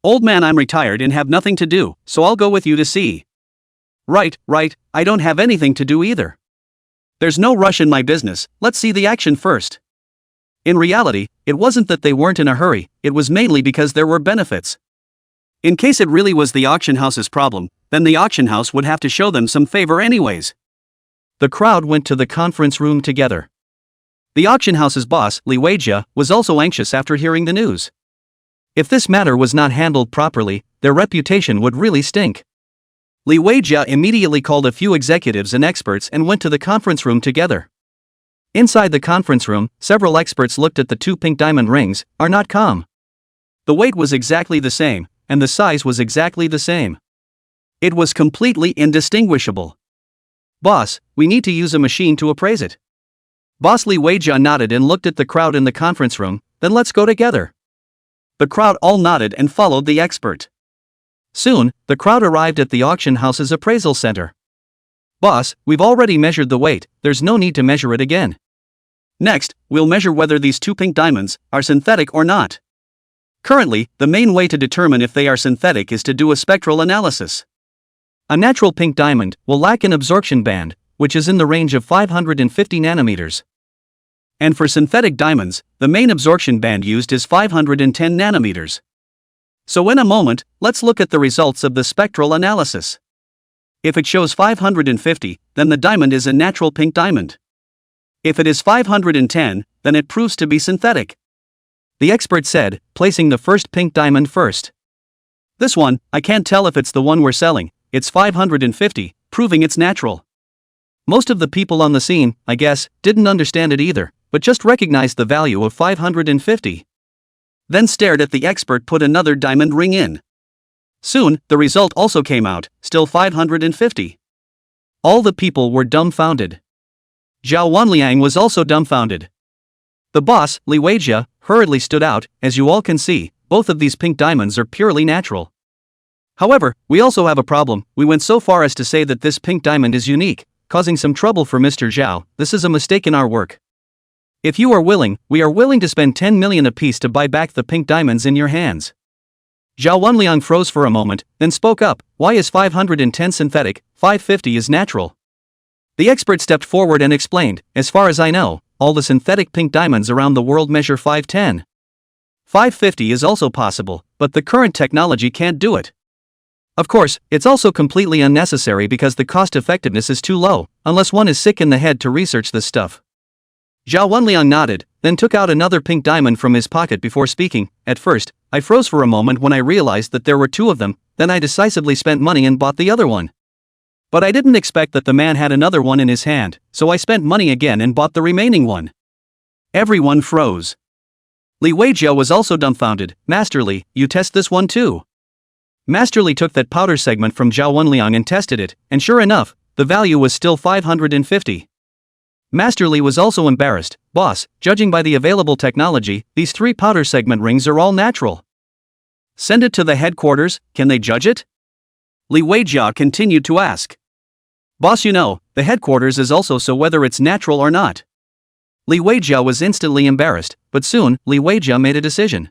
Old man, I'm retired and have nothing to do, so I'll go with you to see. Right, I don't have anything to do either. There's no rush in my business, let's see the action first. In reality, it wasn't that they weren't in a hurry, it was mainly because there were benefits. In case it really was the auction house's problem, then the auction house would have to show them some favor anyways. The crowd went to the conference room together. The auction house's boss, Li Weijia, was also anxious after hearing the news. If this matter was not handled properly, their reputation would really stink. Li Weijia immediately called a few executives and experts and went to the conference room together. Inside the conference room, several experts looked at the two pink diamond rings, are not calm. The weight was exactly the same, and the size was exactly the same. It was completely indistinguishable. Boss, we need to use a machine to appraise it. Boss Li Weijia nodded and looked at the crowd in the conference room, then let's go together. The crowd all nodded and followed the expert. Soon, the crowd arrived at the auction house's appraisal center. Boss, we've already measured the weight, there's no need to measure it again. Next, we'll measure whether these two pink diamonds are synthetic or not. Currently, the main way to determine if they are synthetic is to do a spectral analysis. A natural pink diamond will lack an absorption band, which is in the range of 550 nanometers. And for synthetic diamonds, the main absorption band used is 510 nanometers. So in a moment, let's look at the results of the spectral analysis. If it shows 550, then the diamond is a natural pink diamond. If it is 510, then it proves to be synthetic. The expert said, placing the first pink diamond first. This one, I can't tell if it's the one we're selling, it's 550, proving it's natural. Most of the people on the scene, I guess, didn't understand it either, but just recognized the value of 550. Then stared at the expert put another diamond ring in. Soon, the result also came out, still 550. All the people were dumbfounded. Zhao Wenliang was also dumbfounded. The boss, Li Weijia, hurriedly stood out. As you all can see, both of these pink diamonds are purely natural. However, we also have a problem. We went so far as to say that this pink diamond is unique, causing some trouble for Mr. Zhao. This is a mistake in our work. If you are willing, we are willing to spend 10 million apiece to buy back the pink diamonds in your hands. Zhao Wenliang froze for a moment, then spoke up. Why is 510 synthetic, 550 is natural? The expert stepped forward and explained, as far as I know, all the synthetic pink diamonds around the world measure 510. 550 is also possible, but the current technology can't do it. Of course, it's also completely unnecessary because the cost effectiveness is too low, unless one is sick in the head to research this stuff. Zhao Wenliang nodded, then took out another pink diamond from his pocket before speaking. At first, I froze for a moment when I realized that there were two of them, then I decisively spent money and bought the other one. But I didn't expect that the man had another one in his hand, so I spent money again and bought the remaining one. Everyone froze. Li Weijia was also dumbfounded. Master Li, you test this one too? Master Li took that powder segment from Zhao Wenliang and tested it, and sure enough, the value was still 550. Master Li was also embarrassed. Boss, judging by the available technology, these 3 powder segment rings are all natural. Send it to the headquarters, can they judge it? Li Weijia continued to ask. Boss, you know, the headquarters is also so whether it's natural or not. Li Weijia was instantly embarrassed, but soon, Li Weijia made a decision.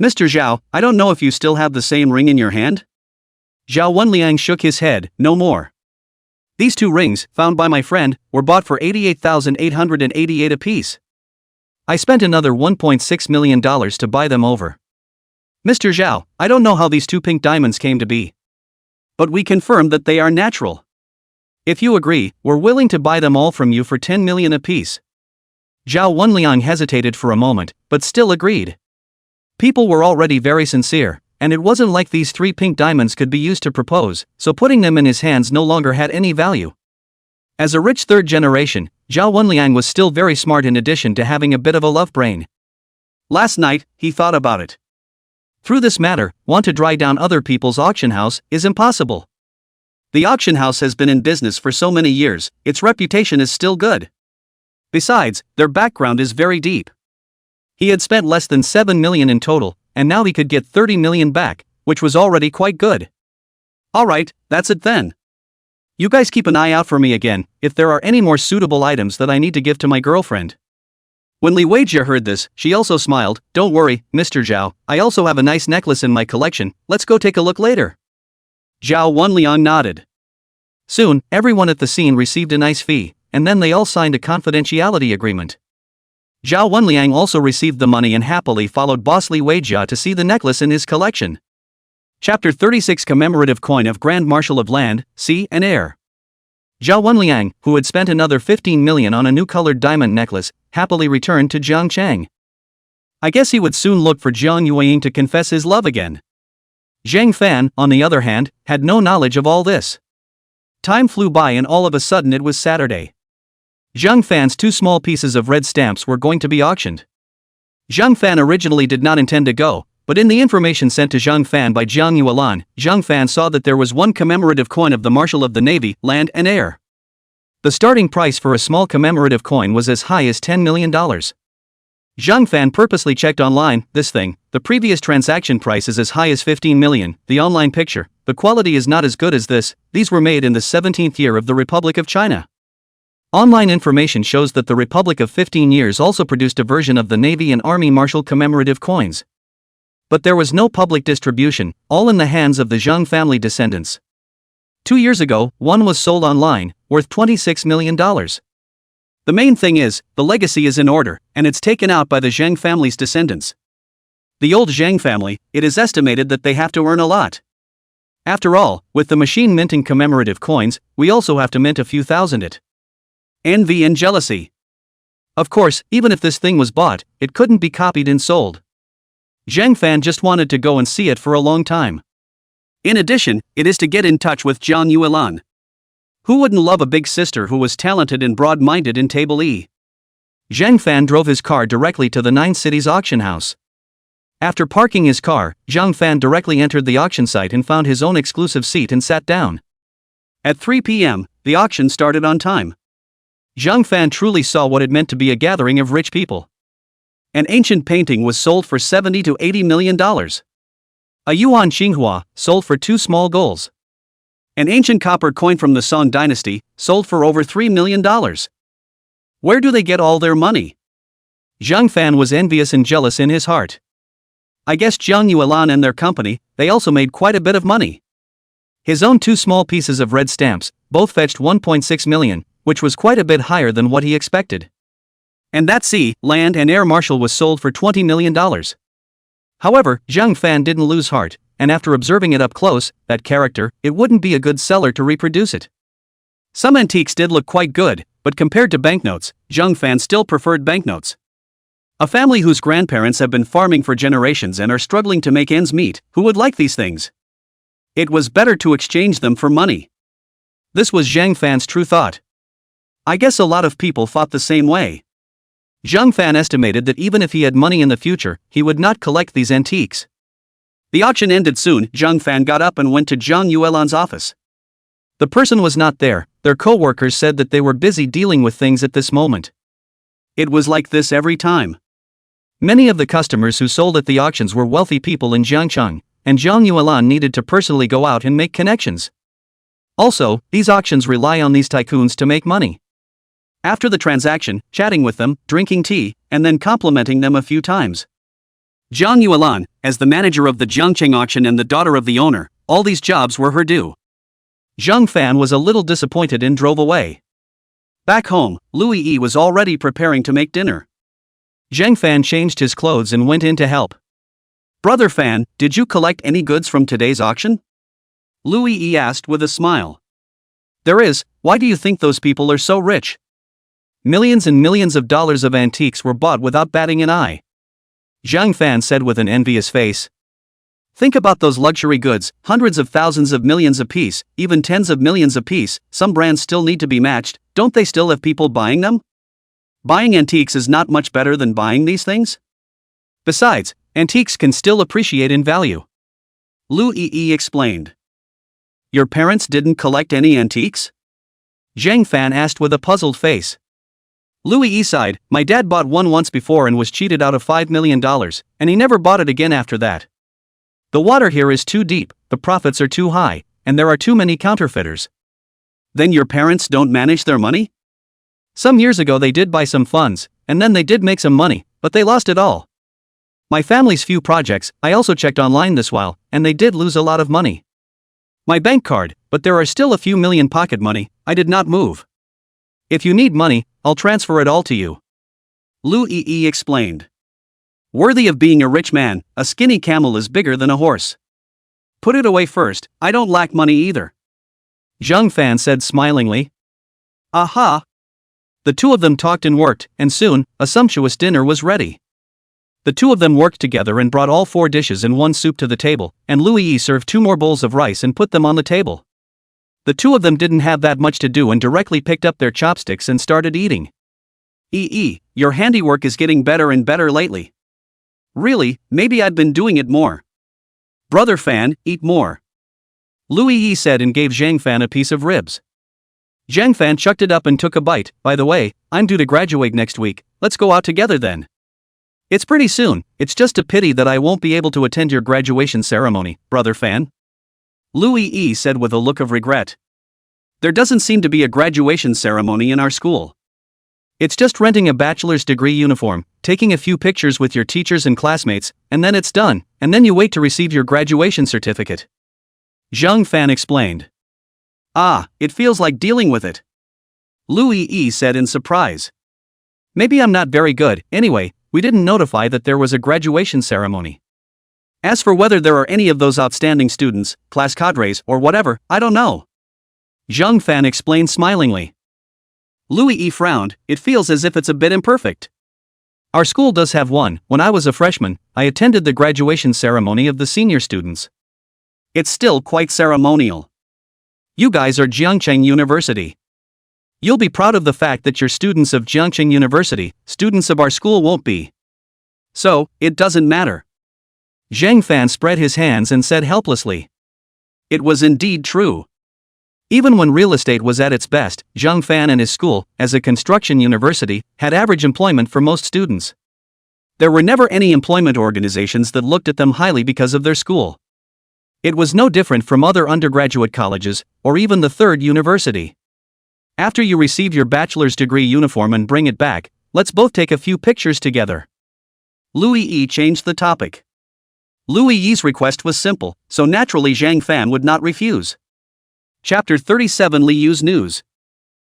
Mr. Zhao, I don't know if you still have the same ring in your hand? Zhao Wenliang shook his head, no more. These 2 rings, found by my friend, were bought for 88,888 apiece. I spent another $1.6 million to buy them over. Mr. Zhao, I don't know how these 2 pink diamonds came to be. But we confirm that they are natural. If you agree, we're willing to buy them all from you for 10 million apiece. Zhao Wenliang hesitated for a moment, but still agreed. People were already very sincere, and it wasn't like these 3 pink diamonds could be used to propose, so putting them in his hands no longer had any value. As a rich third generation, Zhao Wenliang was still very smart in addition to having a bit of a love brain. Last night, he thought about it. Through this matter, want to dry down other people's auction house is impossible. The auction house has been in business for so many years, its reputation is still good. Besides, their background is very deep. He had spent less than 7 million in total, and now he could get 30 million back, which was already quite good. Alright, that's it then. You guys keep an eye out for me again, if there are any more suitable items that I need to give to my girlfriend. When Li Weijia heard this, she also smiled. Don't worry, Mr. Zhao, I also have a nice necklace in my collection, let's go take a look later. Zhao Wenliang nodded. Soon, everyone at the scene received a nice fee, and then they all signed a confidentiality agreement. Zhao Wenliang also received the money and happily followed boss Li Weijia to see the necklace in his collection. Chapter 36 Commemorative Coin of Grand Marshal of Land, Sea and Air. Zhao Wenliang, who had spent another 15 million on a new colored diamond necklace, happily returned to Jiangcheng. I guess he would soon look for Jiang Yuanying to confess his love again. Zhang Fan, on the other hand, had no knowledge of all this. Time flew by and all of a sudden it was Saturday. Zhang Fan's 2 small pieces of red stamps were going to be auctioned. Zhang Fan originally did not intend to go, but in the information sent to Zhang Fan by Jiang Yuan, Zhang Fan saw that there was 1 commemorative coin of the Marshal of the Navy, Land and Air. The starting price for a small commemorative coin was as high as $10 million. Zhang Fan purposely checked online, this thing, the previous transaction price is as high as 15 million, the online picture, the quality is not as good as this, these were made in the 17th year of the Republic of China. Online information shows that the Republic of 15 Years also produced a version of the Navy and Army Marshal commemorative coins. But there was no public distribution, all in the hands of the Zhang family descendants. 2 years ago, one was sold online, worth $26 million. The main thing is, the legacy is in order, and it's taken out by the Zhang family's descendants. The old Zhang family, it is estimated that they have to earn a lot. After all, with the machine minting commemorative coins, we also have to mint a few thousand it. Envy and jealousy. Of course, even if this thing was bought, it couldn't be copied and sold. Zhang Fan just wanted to go and see it for a long time. In addition, it is to get in touch with Jiang Yuan. Who wouldn't love a big sister who was talented and broad-minded in Table E? Zhang Fan drove his car directly to the 9 Cities auction house. After parking his car, Zhang Fan directly entered the auction site and found his own exclusive seat and sat down. At 3 p.m., the auction started on time. Zhang Fan truly saw what it meant to be a gathering of rich people. An ancient painting was sold for $70 to $80 million. A yuan Xinhua, sold for 2 small golds. An ancient copper coin from the Song dynasty, sold for over $3 million. Where do they get all their money? Zhang Fan was envious and jealous in his heart. I guess Zhang Yuelan and their company, they also made quite a bit of money. His own 2 small pieces of red stamps, both fetched 1.6 million, which was quite a bit higher than what he expected. And that sea, land and air marshal was sold for $20 million. However, Zhang Fan didn't lose heart, and after observing it up close, that character, it wouldn't be a good seller to reproduce it. Some antiques did look quite good, but compared to banknotes, Zhang Fan still preferred banknotes. A family whose grandparents have been farming for generations and are struggling to make ends meet, who would like these things? It was better to exchange them for money. This was Zhang Fan's true thought. I guess a lot of people thought the same way. Zhang Fan estimated that even if he had money in the future, he would not collect these antiques. The auction ended soon. Zhang Fan got up and went to Zhang Yuelan's office. The person was not there. Their co-workers said that they were busy dealing with things at this moment. It was like this every time. Many of the customers who sold at the auctions were wealthy people in Jiangcheng, and Zhang Yuelan needed to personally go out and make connections. Also, these auctions rely on these tycoons to make money. After the transaction, chatting with them, drinking tea, and then complimenting them a few times. Zhang Yuelan, as the manager of the Jiangcheng auction and the daughter of the owner, all these jobs were her due. Zhang Fan was a little disappointed and drove away. Back home, Louis Yi was already preparing to make dinner. Zhang Fan changed his clothes and went in to help. Brother Fan, did you collect any goods from today's auction? Louis Yi asked with a smile. There is. Why do you think those people are so rich? Millions and millions of dollars of antiques were bought without batting an eye. Zhang Fan said with an envious face. Think about those luxury goods, hundreds of thousands of millions apiece, even tens of millions apiece. Some brands still need to be matched. Don't they still have people buying them? Buying antiques is not much better than buying these things. Besides, antiques can still appreciate in value. Louis Yi explained. Your parents didn't collect any antiques? Zhang Fan asked with a puzzled face. Louis Yi sighed. My dad bought one once before and was cheated out of $5 million, and he never bought it again after that. The water here is too deep, the profits are too high, and there are too many counterfeiters. Then your parents don't manage their money? Some years ago they did buy some funds, and then they did make some money, but they lost it all. My family's few projects, I also checked online this while, and they did lose a lot of money. My bank card, but there are still a few million pocket money, I did not move. If you need money, I'll transfer it all to you. Louis Yi explained. Worthy of being a rich man, a skinny camel is bigger than a horse. Put it away first, I don't lack money either. Zhang Fan said smilingly. Aha! The two of them talked and worked, and soon, a sumptuous dinner was ready. The two of them worked together and brought all 4 dishes and 1 soup to the table, and Louis Yi served 2 more bowls of rice and put them on the table. The two of them didn't have that much to do and directly picked up their chopsticks and started eating. Your handiwork is getting better and better lately. Really, maybe I'd been doing it more. Brother Fan, eat more. Louis Yi said and gave Zhang Fan a piece of ribs. Zhang Fan chucked it up and took a bite. By the way, I'm due to graduate next week, let's go out together then. It's pretty soon, it's just a pity that I won't be able to attend your graduation ceremony, Brother Fan. Louis Yi said with a look of regret. There doesn't seem to be a graduation ceremony in our school. It's just renting a bachelor's degree uniform, taking a few pictures with your teachers and classmates, and then it's done, and then you wait to receive your graduation certificate. Zhang Fan explained. Ah, it feels like dealing with it. Louis Yi said in surprise. Maybe I'm not very good. Anyway, we didn't notify that there was a graduation ceremony. As for whether there are any of those outstanding students, class cadres, or whatever, I don't know. Zhang Fan explained smilingly. Louis Yi frowned. It feels as if it's a bit imperfect. Our school does have one. When I was a freshman, I attended the graduation ceremony of the senior students. It's still quite ceremonial. You guys are Jiangcheng University. You'll be proud of the fact that you're students of Jiangcheng University, students of our school won't be. So, it doesn't matter. Zhang Fan spread his hands and said helplessly. It was indeed true. Even when real estate was at its best, Zhang Fan and his school, as a construction university, had average employment for most students. There were never any employment organizations that looked at them highly because of their school. It was no different from other undergraduate colleges, or even the third university. After you receive your bachelor's degree uniform and bring it back, let's both take a few pictures together. Louis Yi changed the topic. Lu Yi's request was simple, so naturally Zhang Fan would not refuse. Chapter 37 Li Yu's News.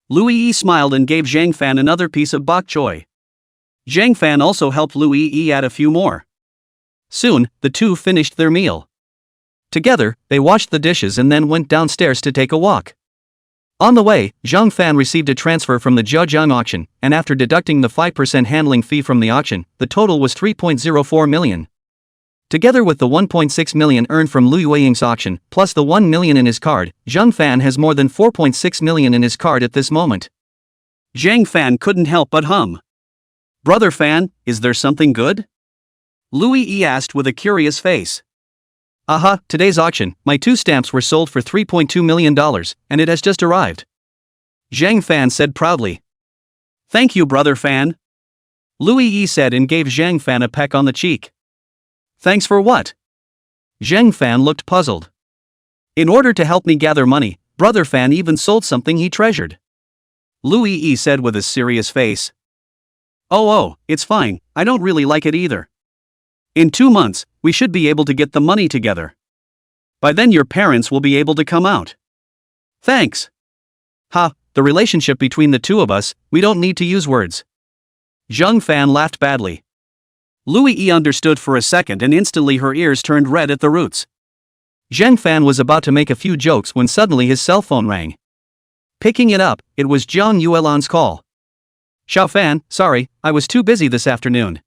Lu Yi smiled and gave Zhang Fan another piece of bok choy. Zhang Fan also helped Lu Yi add a few more. Soon, the two finished their meal. Together, they washed the dishes and then went downstairs to take a walk. On the way, Zhang Fan received a transfer from the Zhejiang auction, and after deducting the 5% handling fee from the auction, the total was 3.04 million. Together with the 1.6 million earned from Lu Yueying's auction, plus the 1 million in his card, Zhang Fan has more than 4.6 million in his card at this moment. Zhang Fan couldn't help but hum. "Brother Fan, is there something good?" Lu Yi asked with a curious face. "Aha, today's auction, my 2 stamps were sold for $3.2 million, and it has just arrived," Zhang Fan said proudly. "Thank you, Brother Fan," Lu Yi said and gave Zhang Fan a peck on the cheek. "Thanks for what?" Zhang Fan looked puzzled. "In order to help me gather money, Brother Fan even sold something he treasured," Lu Yi said with a serious face. Oh, it's fine, I don't really like it either. In 2 months, we should be able to get the money together. By then your parents will be able to come out. Thanks. Ha, the relationship between the two of us, we don't need to use words. Zhang Fan laughed badly. Lu Yi understood for a second and instantly her ears turned red at the roots. Zhang Fan was about to make a few jokes when suddenly his cell phone rang. Picking it up, it was Zhang Yuelan's call. "Xiao Fan, sorry, I was too busy this afternoon.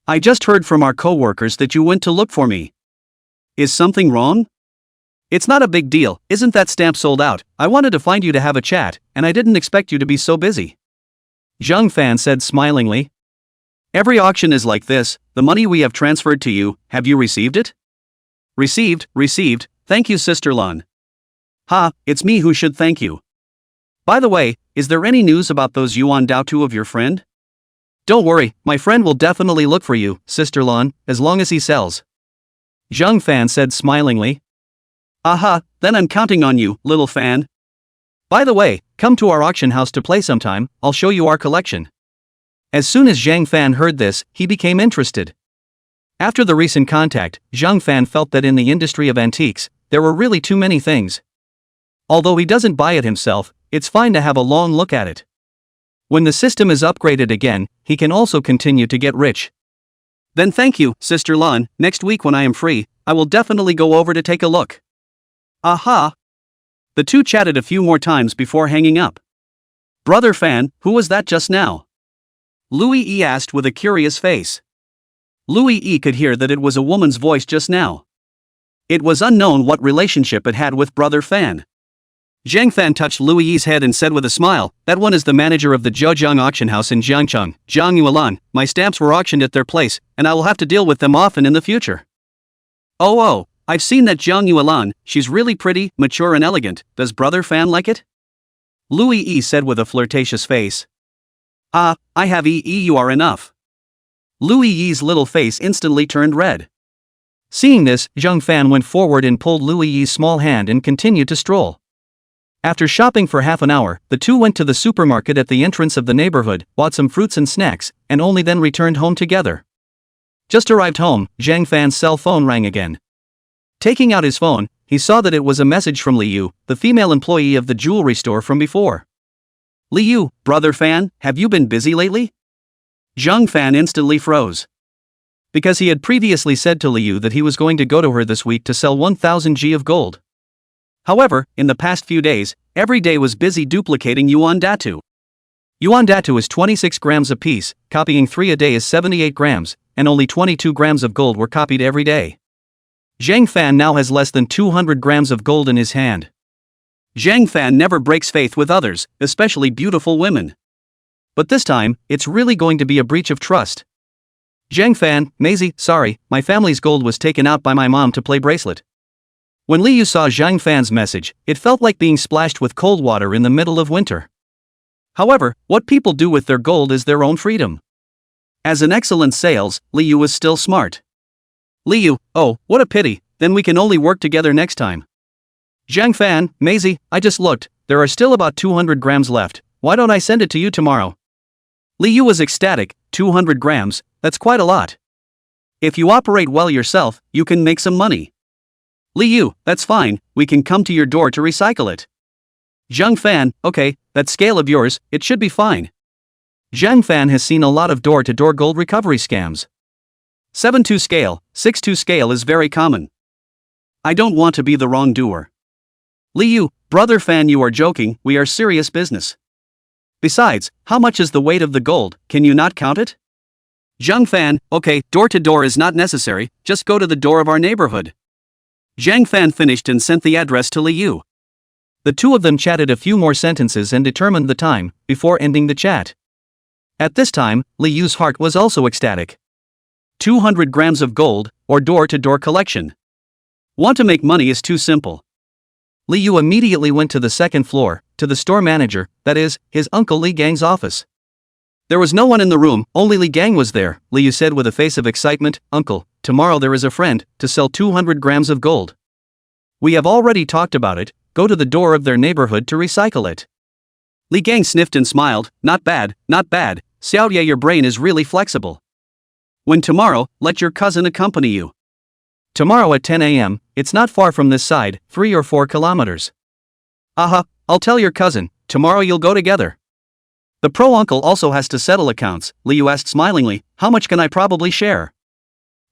I just heard from our co-workers that you went to look for me. Is something wrong?" "It's not a big deal, isn't that stamp sold out? I wanted to find you to have a chat, and I didn't expect you to be so busy," Zhang Fan said smilingly. "Every auction is like this, the money we have transferred to you, have you received it?" Received, thank you Sister Lan." "Ha, it's me who should thank you. By the way, is there any news about those yuan Daotu of your friend?" "Don't worry, my friend will definitely look for you, Sister Lan, as long as he sells," Zhang Fan said smilingly. "Aha, then I'm counting on you, little fan. By the way, come to our auction house to play sometime, I'll show you our collection." As soon as Zhang Fan heard this, he became interested. After the recent contact, Zhang Fan felt that in the industry of antiques, there were really too many things. Although he doesn't buy it himself, it's fine to have a long look at it. When the system is upgraded again, he can also continue to get rich. "Then thank you, Sister Lan, next week when I am free, I will definitely go over to take a look." Aha! The two chatted a few more times before hanging up. "Brother Fan, who was that just now?" Lu Yi asked with a curious face. Lu Yi could hear that it was a woman's voice just now. It was unknown what relationship it had with Brother Fan. Zhang Fan touched Lu Yi's head and said with a smile, "That one is the manager of the Zhejiang auction house in Jiangcheng, Zhang Yuelan. My stamps were auctioned at their place, and I will have to deal with them often in the future." Oh, I've seen that Zhang Yuelan, she's really pretty, mature and elegant, does Brother Fan like it?" Lu Yi said with a flirtatious face. "Ah, I have you are enough." Lu Yi's little face instantly turned red. Seeing this, Zhang Fan went forward and pulled Lu Yi's small hand and continued to stroll. After shopping for half an hour, the two went to the supermarket at the entrance of the neighborhood, bought some fruits and snacks, and only then returned home together. Just arrived home, Zhang Fan's cell phone rang again. Taking out his phone, he saw that it was a message from Li Yu, the female employee of the jewelry store from before. "Li Yu, Brother Fan, have you been busy lately?" Zhang Fan instantly froze. Because he had previously said to Li Yu that he was going to go to her this week to sell 1,000 G of gold. However, in the past few days, every day was busy duplicating yuan datu. Yuan datu is 26 grams apiece, copying 3 a day is 78 grams, and only 22 grams of gold were copied every day. Zhang Fan now has less than 200 grams of gold in his hand. Zhang Fan never breaks faith with others, especially beautiful women. But this time, it's really going to be a breach of trust. "Zhang Fan, Maisie, sorry, my family's gold was taken out by my mom to play bracelet." When Li Yu saw Zhang Fan's message, it felt like being splashed with cold water in the middle of winter. However, what people do with their gold is their own freedom. As an excellent sales, Li Yu was still smart. "Li Yu, oh, what a pity, then we can only work together next time." "Zhang Fan, Maisie, I just looked, there are still about 200 grams left, why don't I send it to you tomorrow?" Li Yu was ecstatic, 200 grams, that's quite a lot. If you operate well yourself, you can make some money. Liu, that's fine, we can come to your door to recycle it. Zhang Fan, okay, that scale of yours, it should be fine. Zhang Fan has seen a lot of door-to-door gold recovery scams. 7-2 scale, 6-2 scale is very common. I don't want to be the wrongdoer. Liu, brother Fan, you are joking, we are serious business. Besides, how much is the weight of the gold, can you not count it? Zhang Fan, okay, door-to-door is not necessary, just go to the door of our neighborhood. Zhang Fan finished and sent the address to Liu. The two of them chatted a few more sentences and determined the time, before ending the chat. At this time, Liu's heart was also ecstatic. 200 grams of gold, or door-to-door collection. Want to make money is too simple. Liu immediately went to the second floor, to the store manager, that is, his uncle Li Gang's office. There was no one in the room, only Li Gang was there. Liu said with a face of excitement, "Uncle, tomorrow there is a friend, to sell 200 grams of gold. We have already talked about it, go to the door of their neighborhood to recycle it." Li Gang sniffed and smiled, not bad, not bad, Xiaoye, your brain is really flexible. When tomorrow, let your cousin accompany you. Tomorrow at 10 a.m., it's not far from this side, 3 or 4 kilometers. Aha, I'll tell your cousin, tomorrow you'll go together. The pro-uncle also has to settle accounts, Liu asked smilingly, how much can I probably share?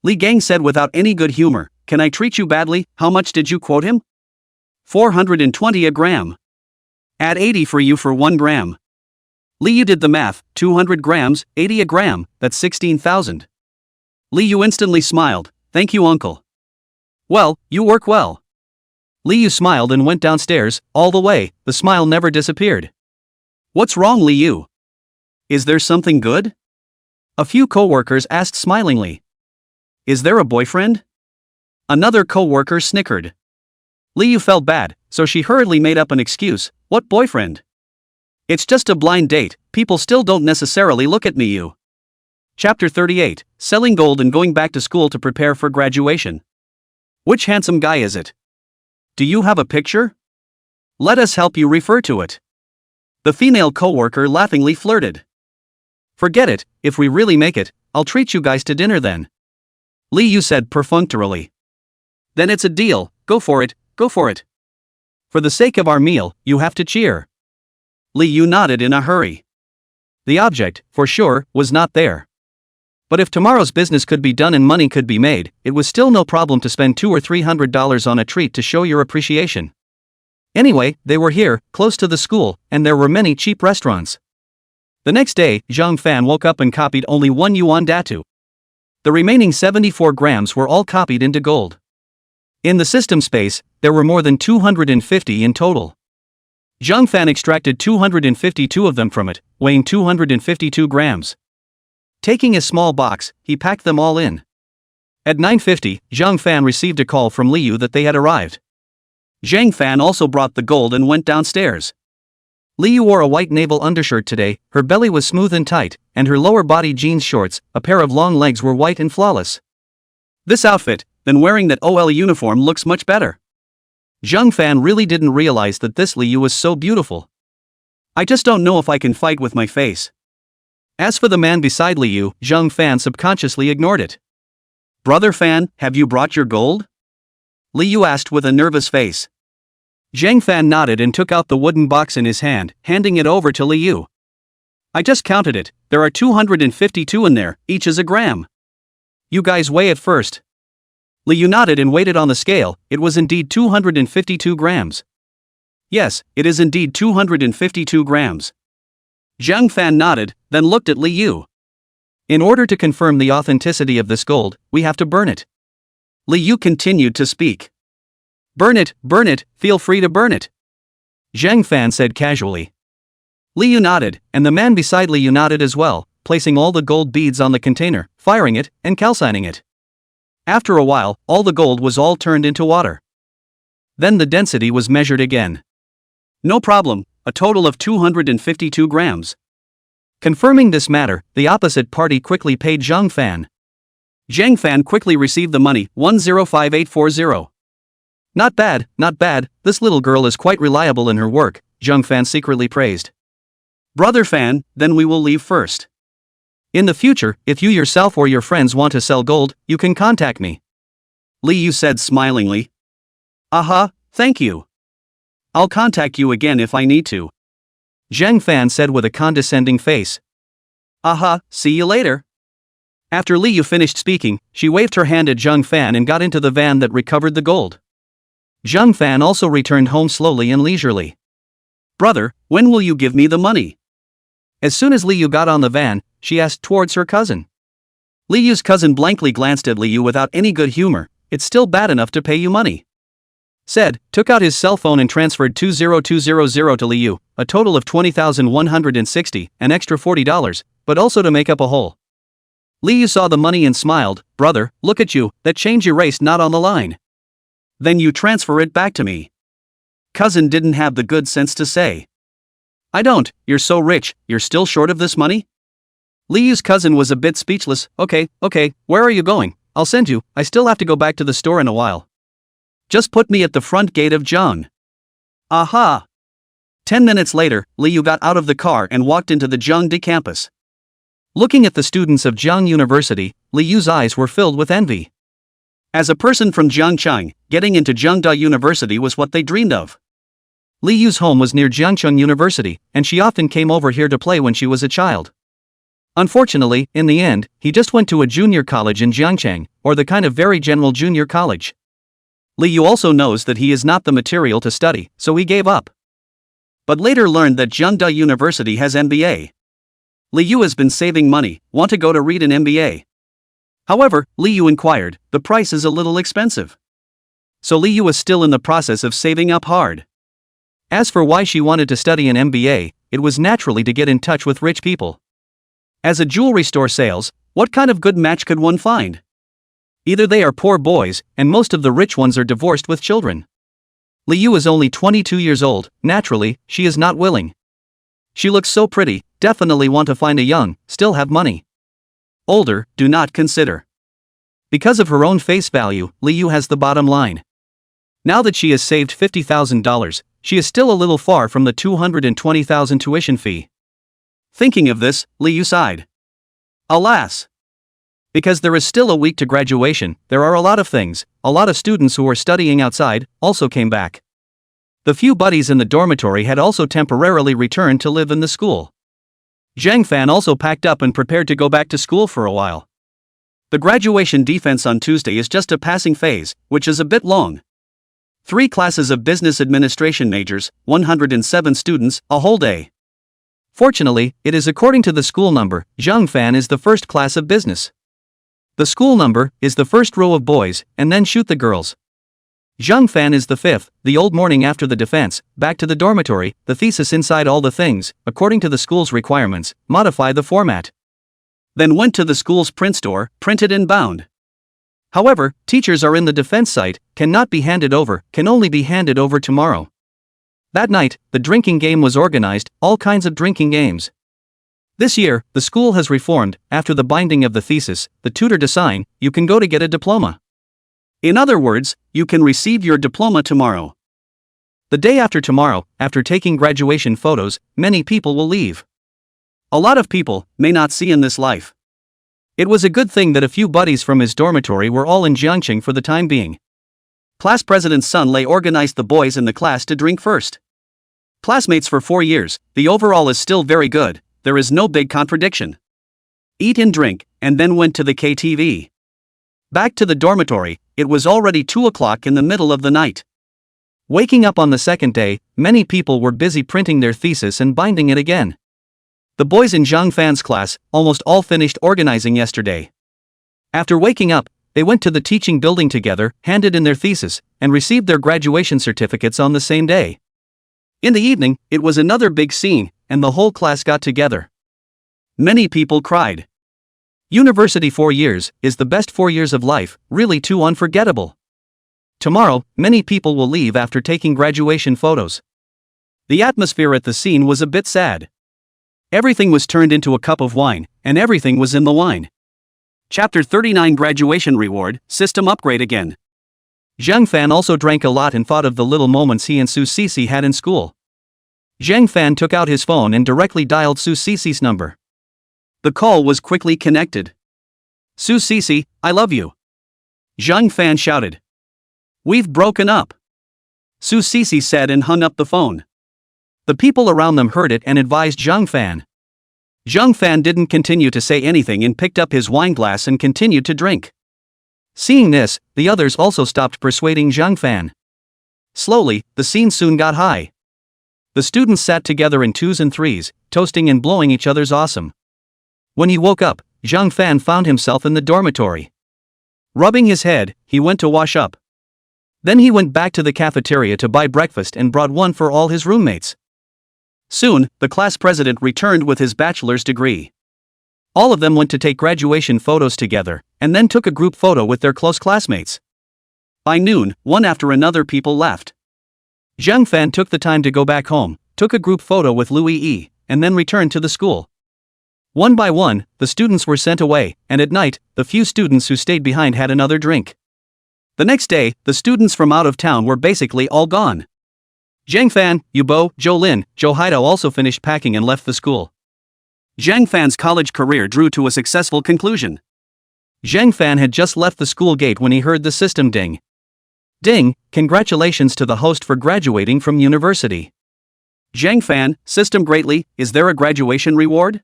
Li Gang said without any good humor, can I treat you badly, how much did you quote him? 420 a gram. Add 80 for you for 1 gram. Liu did the math, 200 grams, 80 a gram, that's 16,000. Liu instantly smiled, thank you uncle. Well, you work well. Liu smiled and went downstairs, all the way, the smile never disappeared. What's wrong, Liu? Is there something good? A few co-workers asked smilingly. Is there a boyfriend? Another co-worker snickered. Liu felt bad, so she hurriedly made up an excuse, what boyfriend? It's just a blind date, people still don't necessarily look at me. You. Chapter 38, Selling Gold and Going Back to School to Prepare for Graduation. Which handsome guy is it? Do you have a picture? Let us help you refer to it. The female co-worker laughingly flirted. Forget it, if we really make it, I'll treat you guys to dinner then. Liu said perfunctorily. Then it's a deal, go for it, go for it. For the sake of our meal, you have to cheer. Liu nodded in a hurry. The object, for sure, was not there. But if tomorrow's business could be done and money could be made, it was still no problem to spend $200 or $300 on a treat to show your appreciation. Anyway, they were here, close to the school, and there were many cheap restaurants. The next day, Zhang Fan woke up and copied only 1 yuan datu. The remaining 74 grams were all copied into gold. In the system space, there were more than 250 in total. Zhang Fan extracted 252 of them from it, weighing 252 grams. Taking a small box, he packed them all in. At 9:50, Zhang Fan received a call from Liu that they had arrived. Zhang Fan also brought the gold and went downstairs. Liu wore a white naval undershirt today, her belly was smooth and tight, and her lower body jeans shorts, a pair of long legs were white and flawless. This outfit, then wearing that OL uniform looks much better. Zhang Fan really didn't realize that this Liu was so beautiful. I just don't know if I can fight with my face. As for the man beside Liu, Zhang Fan subconsciously ignored it. Brother Fan, have you brought your gold? Liu asked with a nervous face. Zhang Fan nodded and took out the wooden box in his hand, handing it over to Liu. I just counted it, there are 252 in there, each is a gram. You guys weigh it first. Liu nodded and weighed it on the scale, it was indeed 252 grams. Yes, it is indeed 252 grams. Zhang Fan nodded, then looked at Liu. In order to confirm the authenticity of this gold, we have to burn it. Liu continued to speak. Burn it, feel free to burn it. Zhang Fan said casually. Liu nodded, and the man beside Liu nodded as well, placing all the gold beads on the container, firing it, and calcining it. After a while, all the gold was all turned into water. Then the density was measured again. No problem, a total of 252 grams. Confirming this matter, the opposite party quickly paid Zhang Fan. Zhang Fan quickly received the money, 105840. Not bad, this little girl is quite reliable in her work, Zhang Fan secretly praised. Brother Fan, then we will leave first. In the future, if you yourself or your friends want to sell gold, you can contact me. Li Yu said smilingly. Aha, thank you. I'll contact you again if I need to. Zhang Fan said with a condescending face. Aha, see you later. After Li Yu finished speaking, she waved her hand at Zhang Fan and got into the van that recovered the gold. Zhang Fan also returned home slowly and leisurely. Brother, when will you give me the money? As soon as Li Yu got on the van, she asked towards her cousin. Li Yu's cousin blankly glanced at Li Yu without any good humor. It's still bad enough to pay you money. Said, took out his cell phone and transferred 20200 to Li Yu, a total of 20,160, an extra $40, but also to make up a hole. Li Yu saw the money and smiled. Brother, look at you, that change erased not on the line. Then you transfer it back to me. Cousin didn't have the good sense to say. I don't, you're so rich, you're still short of this money? Li Yu's cousin was a bit speechless. Okay, where are you going? I'll send you, I still have to go back to the store in a while. Just put me at the front gate of Zhang. Aha! 10 minutes later, Li Yu got out of the car and walked into the Zhangde campus. Looking at the students of Zhang University, Li Yu's eyes were filled with envy. As a person from Jiangcheng, getting into Zhangde University was what they dreamed of. Li Yu's home was near Jiangcheng University, and she often came over here to play when she was a child. Unfortunately, in the end, he just went to a junior college in Jiangcheng, or the kind of very general junior college. Li Yu also knows that he is not the material to study, so he gave up. But later learned that Zhangde University has MBA. Li Yu has been saving money, want to go to read an MBA. However, Li Yu inquired, the price is a little expensive. So Li Yu was still in the process of saving up hard. As for why she wanted to study an MBA, it was naturally to get in touch with rich people. As a jewelry store sales, what kind of good match could one find? Either they are poor boys, and most of the rich ones are divorced with children. Li Yu is only 22 years old, naturally, she is not willing. She looks so pretty, definitely want to find a young, still have money. Older, do not consider. Because of her own face value, Li Yu has the bottom line. Now that she has saved $50,000, she is still a little far from the $220,000 tuition fee. Thinking of this, Li Yu sighed. Alas! Because there is still a week to graduation, there are a lot of things. A lot of students who were studying outside also came back. The few buddies in the dormitory had also temporarily returned to live in the school. Zhang Fan also packed up and prepared to go back to school for a while. The graduation defense on Tuesday is just a passing phase, which is a bit long. 3 classes of business administration majors, 107 students, a whole day. Fortunately, it is according to the school number. Zhang Fan is the first class of business. The school number is the first row of boys, and then shoot the girls. Zhang Fan is the 5th, the old morning after the defense, back to the dormitory, the thesis inside all the things, according to the school's requirements, modify the format. Then went to the school's print store, printed and bound. However, teachers are in the defense site, cannot be handed over, can only be handed over tomorrow. That night, the drinking game was organized, all kinds of drinking games. This year, the school has reformed. After the binding of the thesis, the tutor to sign, you can go to get a diploma. In other words, you can receive your diploma tomorrow. The day after tomorrow, after taking graduation photos, many people will leave. A lot of people may not see in this life. It was a good thing that a few buddies from his dormitory were all in Jiangcheng for the time being. Class president's son Lei organized the boys in the class to drink first. Classmates for 4 years, the overall is still very good. There is no big contradiction. Eat and drink, and then went to the KTV. Back to the dormitory, it was already 2 o'clock in the middle of the night. Waking up on the second day, many people were busy printing their thesis and binding it again. The boys in Zhang Fan's class, almost all finished organizing yesterday. After waking up, they went to the teaching building together, handed in their thesis, and received their graduation certificates on the same day. In the evening, it was another big scene, and the whole class got together. Many people cried. University 4 years is the best 4 years of life, really too unforgettable. Tomorrow, many people will leave after taking graduation photos. The atmosphere at the scene was a bit sad. Everything was turned into a cup of wine, and everything was in the wine. Chapter 39 Graduation Reward, System Upgrade Again. Zhang Fan also drank a lot and thought of the little moments he and Su Sisi had in school. Zhang Fan took out his phone and directly dialed Su Sisi's number. The call was quickly connected. Su Cici, I love you. Zhang Fan shouted. We've broken up. Su Cici said and hung up the phone. The people around them heard it and advised Zhang Fan. Zhang Fan didn't continue to say anything and picked up his wine glass and continued to drink. Seeing this, the others also stopped persuading Zhang Fan. Slowly, the scene soon got high. The students sat together in twos and threes, toasting and blowing each other's awesome. When he woke up, Zhang Fan found himself in the dormitory. Rubbing his head, he went to wash up. Then he went back to the cafeteria to buy breakfast and brought one for all his roommates. Soon, the class president returned with his bachelor's degree. All of them went to take graduation photos together, and then took a group photo with their close classmates. By noon, one after another people left. Zhang Fan took the time to go back home, took a group photo with Louis Yi, and then returned to the school. One by one, the students were sent away, and at night, the few students who stayed behind had another drink. The next day, the students from out of town were basically all gone. Zhang Fan, Yubo, Zhou Lin, Zhou Haidao also finished packing and left the school. Zhang Fan's college career drew to a successful conclusion. Zhang Fan had just left the school gate when he heard the system ding. Ding, congratulations to the host for graduating from university. Zhang Fan, system greatly, is there a graduation reward?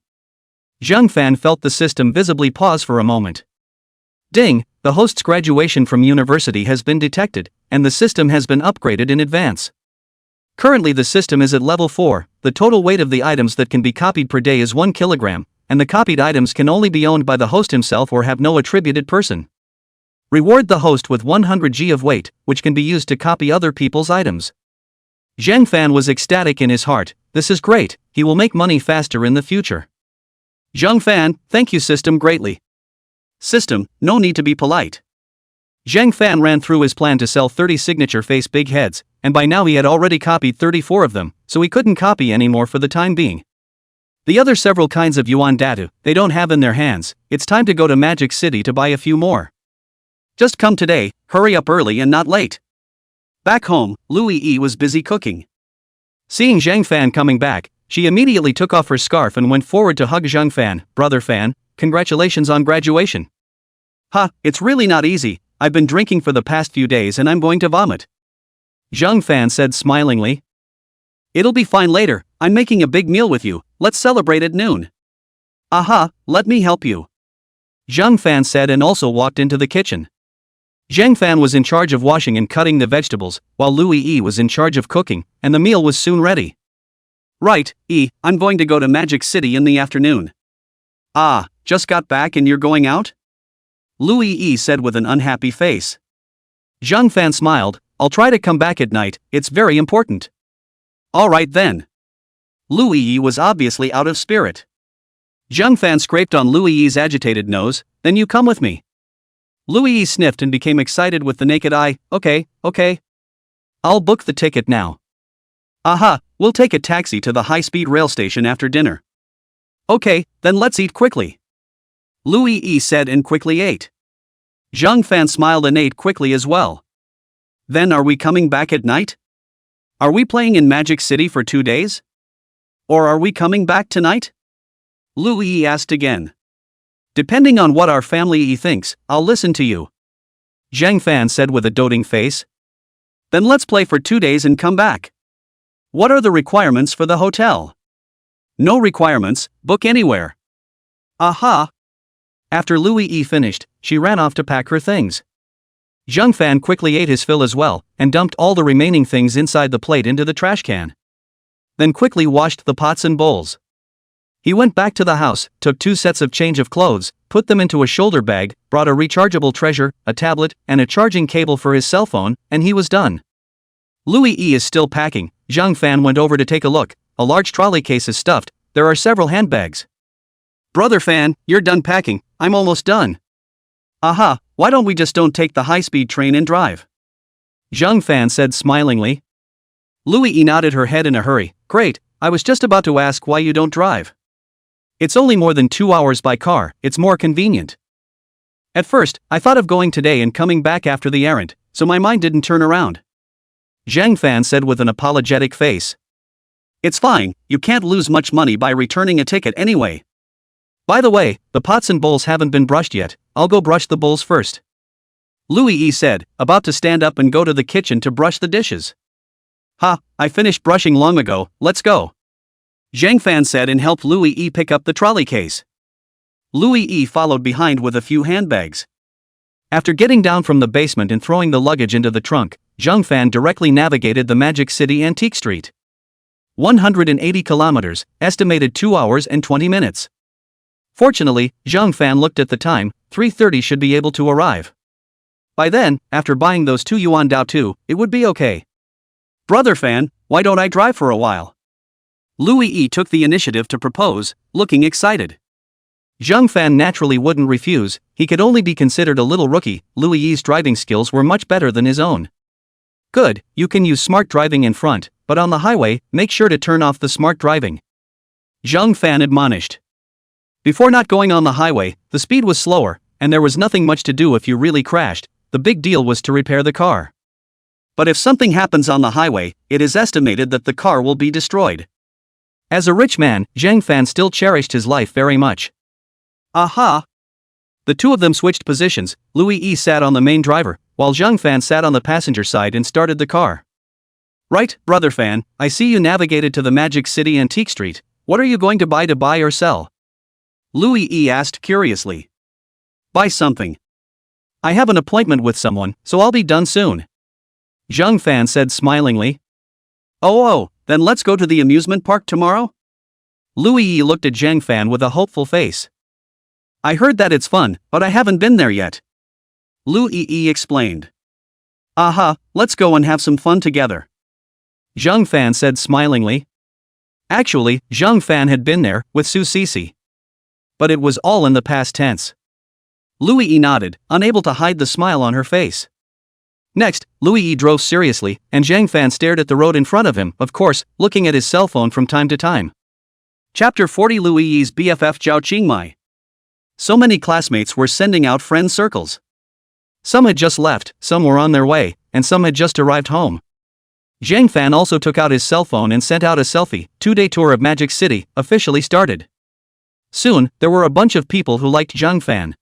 Zhang Fan felt the system visibly pause for a moment. Ding, the host's graduation from university has been detected, and the system has been upgraded in advance. Currently the system is at level 4, the total weight of the items that can be copied per day is 1 kilogram, and the copied items can only be owned by the host himself or have no attributed person. Reward the host with 100 g of weight, which can be used to copy other people's items. Zhang Fan was ecstatic in his heart, this is great, he will make money faster in the future. Zhang Fan, thank you system greatly. System, no need to be polite. Zhang Fan ran through his plan to sell 30 signature face big heads, and by now he had already copied 34 of them, so he couldn't copy anymore for the time being. The other several kinds of yuan datu, they don't have in their hands, it's time to go to Magic City to buy a few more. Just come today, hurry up early and not late. Back home, Louis Yi was busy cooking. Seeing Zhang Fan coming back, she immediately took off her scarf and went forward to hug Zhang Fan. Brother Fan, congratulations on graduation. Ha, it's really not easy, I've been drinking for the past few days and I'm going to vomit. Zhang Fan said smilingly. It'll be fine later, I'm making a big meal with you, let's celebrate at noon. Aha, let me help you. Zhang Fan said and also walked into the kitchen. Zhang Fan was in charge of washing and cutting the vegetables, while Louis Yi was in charge of cooking, and the meal was soon ready. Right, Yi, I'm going to go to Magic City in the afternoon. Ah, just got back and you're going out? Louis Yi said with an unhappy face. Zhang Fan smiled, I'll try to come back at night, it's very important. Alright then. Louis Yi was obviously out of spirit. Zhang Fan scraped on Louis Yi's agitated nose, then you come with me. Louis Yi sniffed and became excited with the naked eye, okay. I'll book the ticket now. Aha, we'll take a taxi to the high-speed rail station after dinner. Okay, then let's eat quickly. Louis Yi said and quickly ate. Zhang Fan smiled and ate quickly as well. Then are we coming back at night? Are we playing in Magic City for 2 days? Or are we coming back tonight? Louis Yi asked again. Depending on what our family Yi thinks, I'll listen to you. Zhang Fan said with a doting face. Then let's play for 2 days and come back. What are the requirements for the hotel? No requirements, book anywhere. Aha! After Louis Yi finished, she ran off to pack her things. Zhang Fan quickly ate his fill as well, and dumped all the remaining things inside the plate into the trash can. Then quickly washed the pots and bowls. He went back to the house, took 2 sets of change of clothes, put them into a shoulder bag, brought a rechargeable treasure, a tablet, and a charging cable for his cell phone, and he was done. Louis Yi is still packing. Zhang Fan went over to take a look. A large trolley case is stuffed, there are several handbags. Brother Fan, you're done packing, I'm almost done. Aha, why don't we just don't take the high-speed train and drive? Zhang Fan said smilingly. Louis Yi nodded her head in a hurry. Great, I was just about to ask why you don't drive. It's only more than 2 hours by car, it's more convenient. At first, I thought of going today and coming back after the errand, so my mind didn't turn around. Zhang Fan said with an apologetic face. It's fine, you can't lose much money by returning a ticket anyway. By the way, the pots and bowls haven't been brushed yet, I'll go brush the bowls first. Louis said, about to stand up and go to the kitchen to brush the dishes. Ha, I finished brushing long ago, let's go. Zhang Fan said and helped Louis pick up the trolley case. Louis followed behind with a few handbags. After getting down from the basement and throwing the luggage into the trunk, Zhang Fan directly navigated the Magic City Antique Street. 180 kilometers, estimated 2 hours and 20 minutes. Fortunately, Zhang Fan looked at the time, 3:30 should be able to arrive. By then, after buying those 2 yuan Dao 2, it would be okay. Brother Fan, why don't I drive for a while? Louis took the initiative to propose, looking excited. Zhang Fan naturally wouldn't refuse, he could only be considered a little rookie. Louis's driving skills were much better than his own. Good, you can use smart driving in front, but on the highway, make sure to turn off the smart driving. Zhang Fan admonished. Before not going on the highway, the speed was slower, and there was nothing much to do if you really crashed. The big deal was to repair the car. But if something happens on the highway, it is estimated that the car will be destroyed. As a rich man, Zhang Fan still cherished his life very much. Aha! The two of them switched positions. Louis sat on the main driver, while Zhang Fan sat on the passenger side and started the car. Right, Brother Fan, I see you navigated to the Magic City Antique Street. What are you going to buy or sell? Louis asked curiously. Buy something. I have an appointment with someone, so I'll be done soon. Zhang Fan said smilingly. Oh, then let's go to the amusement park tomorrow? Louis looked at Zhang Fan with a hopeful face. I heard that it's fun, but I haven't been there yet. Louis explained. Aha, let's go and have some fun together. Zhang Fan said smilingly. Actually, Zhang Fan had been there, with Su Cece. But it was all in the past tense. Louis nodded, unable to hide the smile on her face. Next, Louis drove seriously, and Zhang Fan stared at the road in front of him, of course, looking at his cell phone from time to time. Chapter 40 Louis's BFF Zhao Qingmai. So many classmates were sending out friend circles. Some had just left, some were on their way, and some had just arrived home. Zhang Fan also took out his cell phone and sent out a selfie. 2-day tour of Magic City officially started. Soon, there were a bunch of people who liked Zhang Fan.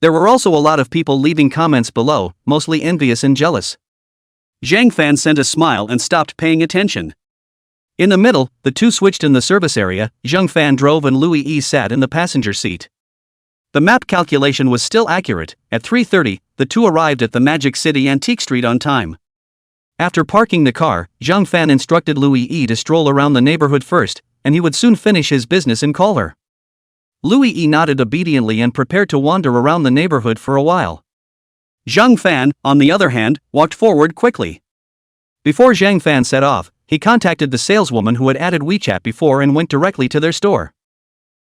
There were also a lot of people leaving comments below, mostly envious and jealous. Zhang Fan sent a smile and stopped paying attention. In the middle, the two switched in the service area. Zhang Fan drove and Louis sat in the passenger seat. The map calculation was still accurate. At 3:30, the two arrived at the Magic City Antique Street on time. After parking the car, Zhang Fan instructed Louis to stroll around the neighborhood first, and he would soon finish his business and call her. Louis nodded obediently and prepared to wander around the neighborhood for a while. Zhang Fan, on the other hand, walked forward quickly. Before Zhang Fan set off, he contacted the saleswoman who had added WeChat before and went directly to their store.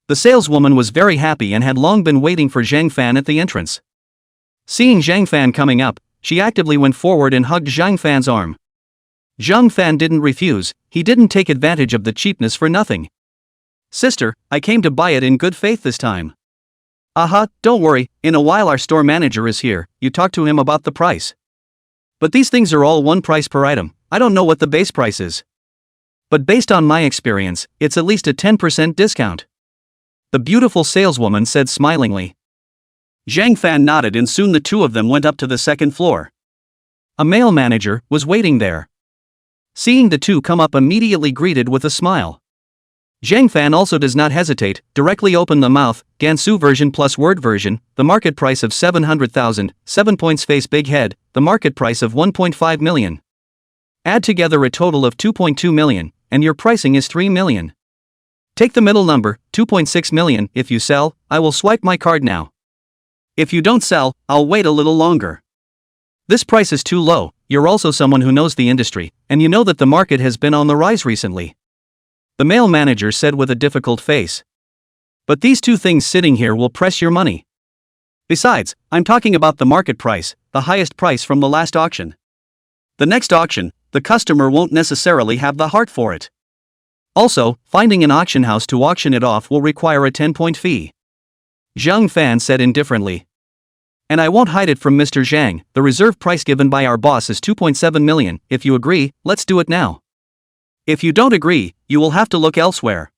The saleswoman was very happy and had long been waiting for Zhang Fan at the entrance. Seeing Zhang Fan coming up, she actively went forward and hugged Zhang Fan's arm. Zhang Fan didn't refuse, he didn't take advantage of the cheapness for nothing. Sister, I came to buy it in good faith this time. Aha, don't worry, in a while our store manager is here, you talk to him about the price. But these things are all one price per item, I don't know what the base price is. But based on my experience, it's at least a 10% discount. The beautiful saleswoman said smilingly. Zhang Fan nodded and soon the two of them went up to the second floor. A male manager was waiting there. Seeing the two come up, immediately greeted with a smile. Zhang Fan also does not hesitate, directly opened the mouth. Gansu version plus word version, the market price of 700,000, 7 points face big head, the market price of 1.5 million. Add together a total of 2.2 million, and your pricing is 3 million. Take the middle number, 2.6 million. If you sell, I will swipe my card now. If you don't sell, I'll wait a little longer. This price is too low. You're also someone who knows the industry, and you know that the market has been on the rise recently. The male manager said with a difficult face. But these two things sitting here will press your money. Besides, I'm talking about the market price, the highest price from the last auction. The next auction, the customer won't necessarily have the heart for it. Also, finding an auction house to auction it off will require a 10-point fee. Zhang Fan said indifferently. And I won't hide it from Mr. Zhang, the reserve price given by our boss is 2.7 million, if you agree, let's do it now. If you don't agree, you will have to look elsewhere.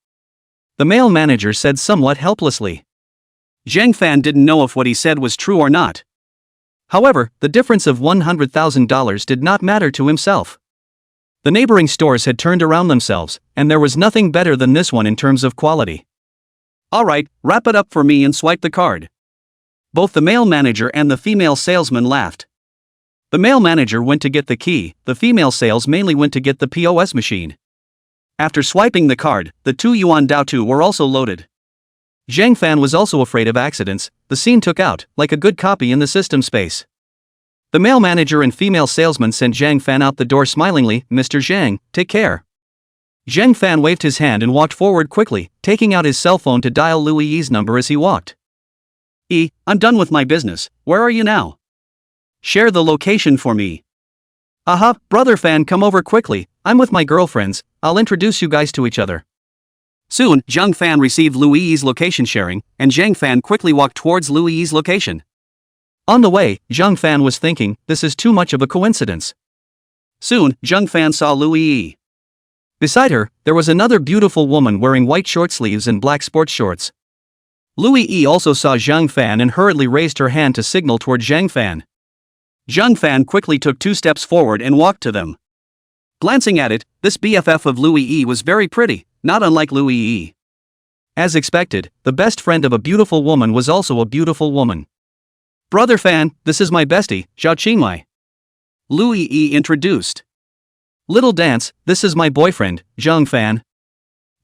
the male manager said somewhat helplessly. Zhang Fan didn't know if what he said was true or not. However, the difference of $100,000 did not matter to himself. The neighboring stores had turned around themselves, and there was nothing better than this one in terms of quality. Alright, wrap it up for me and swipe the card. Both the male manager and the female salesman laughed. The male manager went to get the key, the female sales mainly went to get the POS machine. After swiping the card, the 2 yuan Daotu were also loaded. Zhang Fan was also afraid of accidents. The scene took out, like a good copy in the system space. The male manager and female salesman sent Zhang Fan out the door smilingly. Mr. Zhang, take care. Zhang Fan waved his hand and walked forward quickly, taking out his cell phone to dial Louis Yi's number as he walked. I'm done with my business. Where are you now? Share the location for me. Aha, brother Fan, come over quickly. I'm with my girlfriends. I'll introduce you guys to each other. Soon, Zhang Fan received Louis Yi's location sharing, and Zhang Fan quickly walked towards Louis Yi's location. On the way, Zhang Fan was thinking, this is too much of a coincidence. Soon, Zhang Fan saw Louis Yi. Beside her, there was another beautiful woman wearing white short sleeves and black sports shorts. Louis Yi also saw Zhang Fan and hurriedly raised her hand to signal toward Zhang Fan. Zhang Fan quickly took 2 steps forward and walked to them. Glancing at it, this BFF of Louis Yi was very pretty, not unlike Louis Yi. As expected, the best friend of a beautiful woman was also a beautiful woman. Brother Fan, this is my bestie, Zhao Qingmai. Louis Yi introduced. Little dance, this is my boyfriend, Zhang Fan.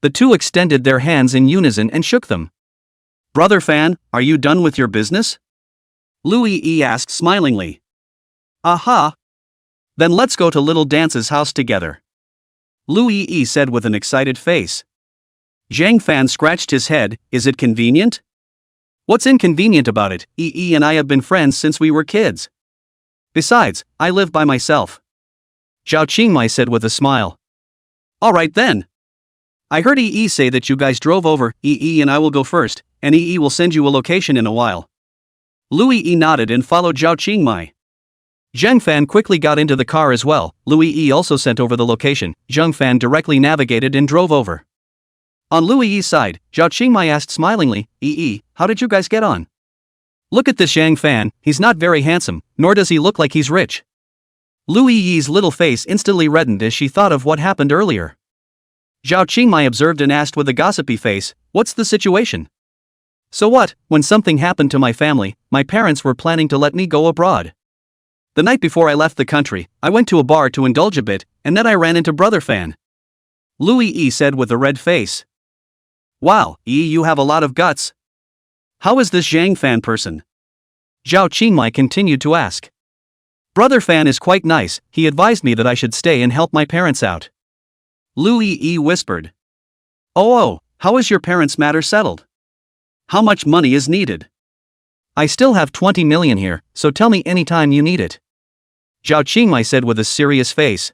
The two extended their hands in unison and shook them. Brother Fan, are you done with your business? Louis Yi asked smilingly. Aha! Then let's go to Little Dance's house together. Louis Yi said with an excited face. Zhang Fan scratched his head. Is it convenient? What's inconvenient about it? Yi and I have been friends since we were kids. Besides, I live by myself. Zhao Qingmai said with a smile. Alright then. I heard Yi say that you guys drove over. Yi and I will go first, and Yi will send you a location in a while. Louis Yi nodded and followed Zhao Qingmai. Zhang Fan quickly got into the car as well. Louis Yi also sent over the location. Zhang Fan directly navigated and drove over. On Louis Yi's side, Zhao Qingmai asked smilingly, Yi, how did you guys get on? Look at this Zhang Fan, he's not very handsome, nor does he look like he's rich. Louis Yi's little face instantly reddened as she thought of what happened earlier. Zhao Qingmai observed and asked with a gossipy face, what's the situation? So what, when something happened to my family, my parents were planning to let me go abroad. The night before I left the country, I went to a bar to indulge a bit, and then I ran into Brother Fan. Louis Yi said with a red face. Wow, Yi, you have a lot of guts. How is this Zhang Fan person? Zhao Qingmai continued to ask. Brother Fan is quite nice, he advised me that I should stay and help my parents out. Louis Yi whispered. Oh, how is your parents' matter settled? How much money is needed? I still have 20 million here, so tell me anytime you need it. Zhao Qingmai said with a serious face.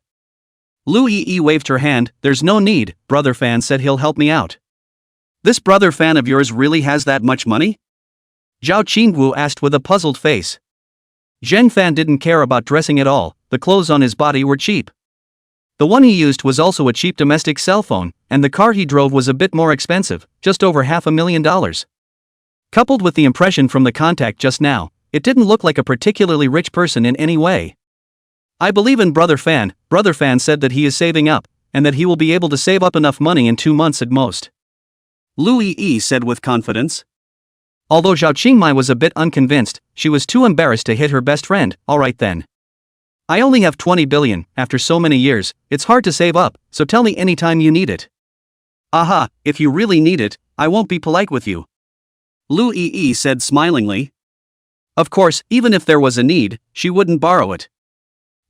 Louis Yi waved her hand. There's no need, Brother Fan said he'll help me out. This Brother Fan of yours really has that much money? Zhao Qingwu asked with a puzzled face. Zhang Fan didn't care about dressing at all, the clothes on his body were cheap. The one he used was also a cheap domestic cell phone, and the car he drove was a bit more expensive, just over $500,000. Coupled with the impression from the contact just now, it didn't look like a particularly rich person in any way. I believe in Brother Fan. Brother Fan said that he is saving up, and that he will be able to save up enough money in 2 months at most. Louis Yi said with confidence. Although Zhao Qingmai was a bit unconvinced, she was too embarrassed to hit her best friend. Alright then. I only have 20 billion, after so many years, it's hard to save up, so tell me anytime you need it. Aha, if you really need it, I won't be polite with you. Louis Yi said smilingly. Of course, even if there was a need, she wouldn't borrow it.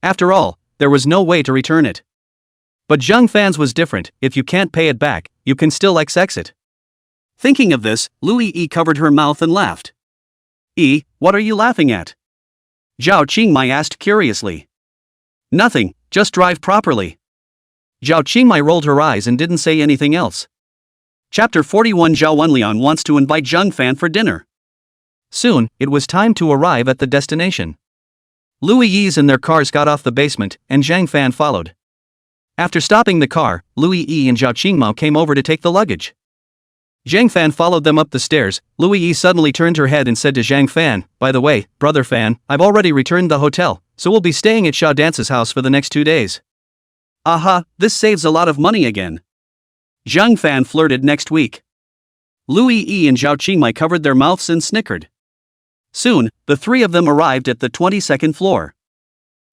After all, there was no way to return it. But Zhang Fan's was different. If you can't pay it back, you can still XX it. Thinking of this, Louis Yi covered her mouth and laughed. What are you laughing at? Zhao Qingmai asked curiously. Nothing, just drive properly. Zhao Qingmai rolled her eyes and didn't say anything else. Chapter 41. Zhao Wenlian wants to invite Zhang Fan for dinner. Soon, it was time to arrive at the destination. Louis Yi's and their cars got off the basement, and Zhang Fan followed. After stopping the car, Louis Yi and Zhao Qingmai came over to take the luggage. Zhang Fan followed them up the stairs. Louis Yi suddenly turned her head and said to Zhang Fan, "By the way, brother Fan, I've already returned the hotel, so we'll be staying at Xiao Dance's house for the next 2 days." Aha, this saves a lot of money again. Zhang Fan flirted next week. Louis Yi and Zhao Qingmai covered their mouths and snickered. Soon, the three of them arrived at the 22nd floor.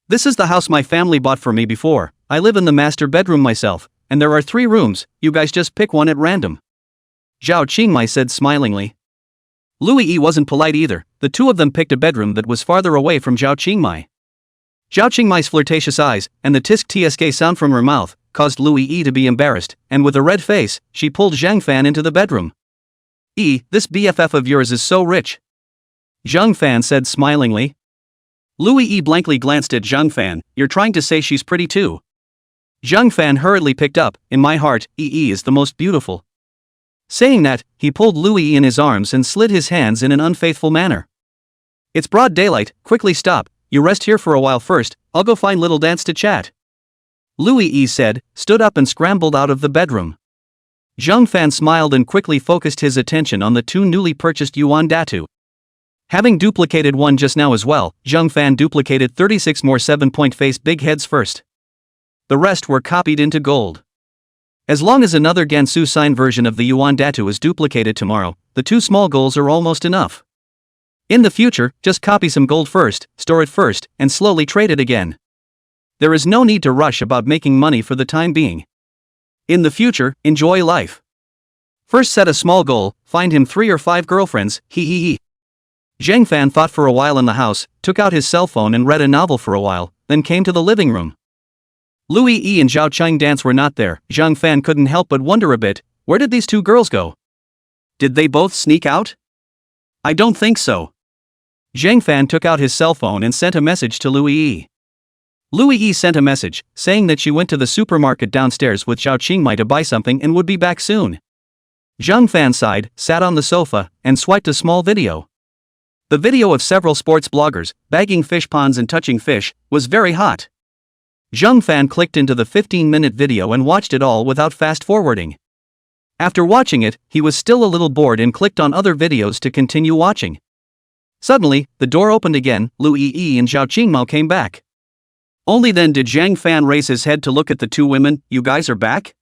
"This is the house my family bought for me before. I live in the master bedroom myself, and there are 3 rooms, you guys just pick one at random," Zhao Qingmai said smilingly. Louis Yi wasn't polite either. The two of them picked a bedroom that was farther away from Zhao Qingmai. Zhao Qingmai's flirtatious eyes, and the tisk-tsk sound from her mouth, caused Louis Yi to be embarrassed, and with a red face, she pulled Zhang Fan into the bedroom. This BFF of yours is so rich," Zhang Fan said smilingly. Louis Yi blankly glanced at Zhang Fan. "You're trying to say she's pretty too?" Zhang Fan hurriedly picked up, "In my heart, Yi is the most beautiful." Saying that, he pulled Louis Yi in his arms and slid his hands in an unfaithful manner. "It's broad daylight, quickly stop, you rest here for a while first, I'll go find Little Dance to chat," Louis Yi said, stood up and scrambled out of the bedroom. Zhang Fan smiled and quickly focused his attention on the 2 newly purchased yuan datu. Having duplicated one just now as well, Zhang Fan duplicated 36 more 7-point face big heads first. The rest were copied into gold. As long as another Gansu sign version of the yuan datu is duplicated tomorrow, the 2 small goals are almost enough. In the future, just copy some gold first, store it first, and slowly trade it again. There is no need to rush about making money for the time being. In the future, enjoy life. First set a small goal, find him 3 or 5 girlfriends, he. Zhang Fan thought for a while in the house, took out his cell phone and read a novel for a while, then came to the living room. Louis Yi and Zhao Chang Dance were not there. Zhang Fan couldn't help but wonder a bit, where did these 2 girls go? Did they both sneak out? I don't think so. Zhang Fan took out his cell phone and sent a message to Louis Yi. Louis Yi sent a message, saying that she went to the supermarket downstairs with Zhao Qingmai to buy something and would be back soon. Zhang Fan sighed, sat on the sofa, and swiped a small video. The video of several sports bloggers, bagging fish ponds and touching fish, was very hot. Zhang Fan clicked into the 15-minute video and watched it all without fast-forwarding. After watching it, he was still a little bored and clicked on other videos to continue watching. Suddenly, the door opened again. Louis Yi and Zhao Qingmai came back. Only then did Zhang Fan raise his head to look at the 2 women. "You guys are back?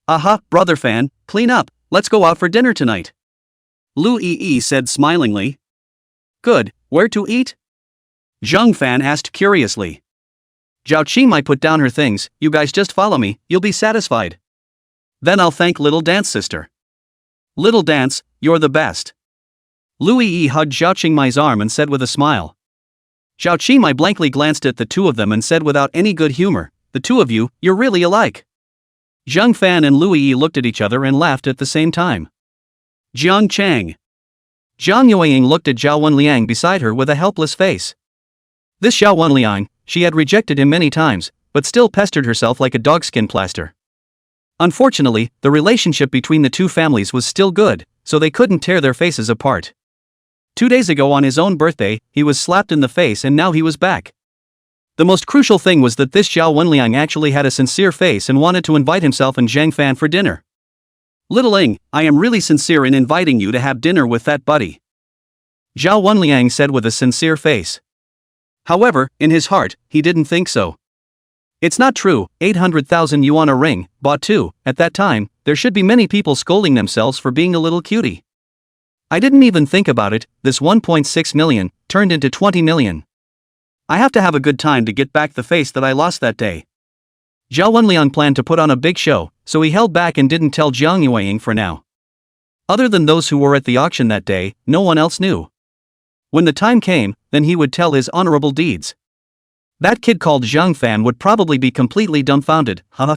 Aha, brother Fan, clean up, let's go out for dinner tonight," Louis Yi said smilingly. "Good, where to eat?" Zhang Fan asked curiously. Zhao Qingmai put down her things. "You guys just follow me, you'll be satisfied. Then I'll thank Little Dance sister." "Little Dance, you're the best." Louis Yi hugged Zhao Qingmai's arm and said with a smile. Zhao Qingmai blankly glanced at the 2 of them and said without any good humor, "The 2 of you, you're really alike." Zhang Fan and Louis Yi looked at each other and laughed at the same time. Jiang Chang. Zhang Yueying looked at Zhao Wenliang beside her with a helpless face. This Zhao Wenliang, she had rejected him many times, but still pestered herself like a dogskin plaster. Unfortunately, the relationship between the 2 families was still good, so they couldn't tear their faces apart. 2 days ago on his own birthday, he was slapped in the face and now he was back. The most crucial thing was that this Zhao Wenliang actually had a sincere face and wanted to invite himself and Zhang Fan for dinner. "Little Ing, I am really sincere in inviting you to have dinner with that buddy," Zhao Wenliang said with a sincere face. However, in his heart, he didn't think so. It's not true, 800,000 yuan a ring, bought 2, at that time, there should be many people scolding themselves for being a little cutie. I didn't even think about it, this 1.6 million, turned into 20 million. I have to have a good time to get back the face that I lost that day. Zhao Wenliang planned to put on a big show, so he held back and didn't tell Jiang Yueying for now. Other than those who were at the auction that day, no one else knew. When the time came, then he would tell his honorable deeds. That kid called Zhang Fan would probably be completely dumbfounded, huh?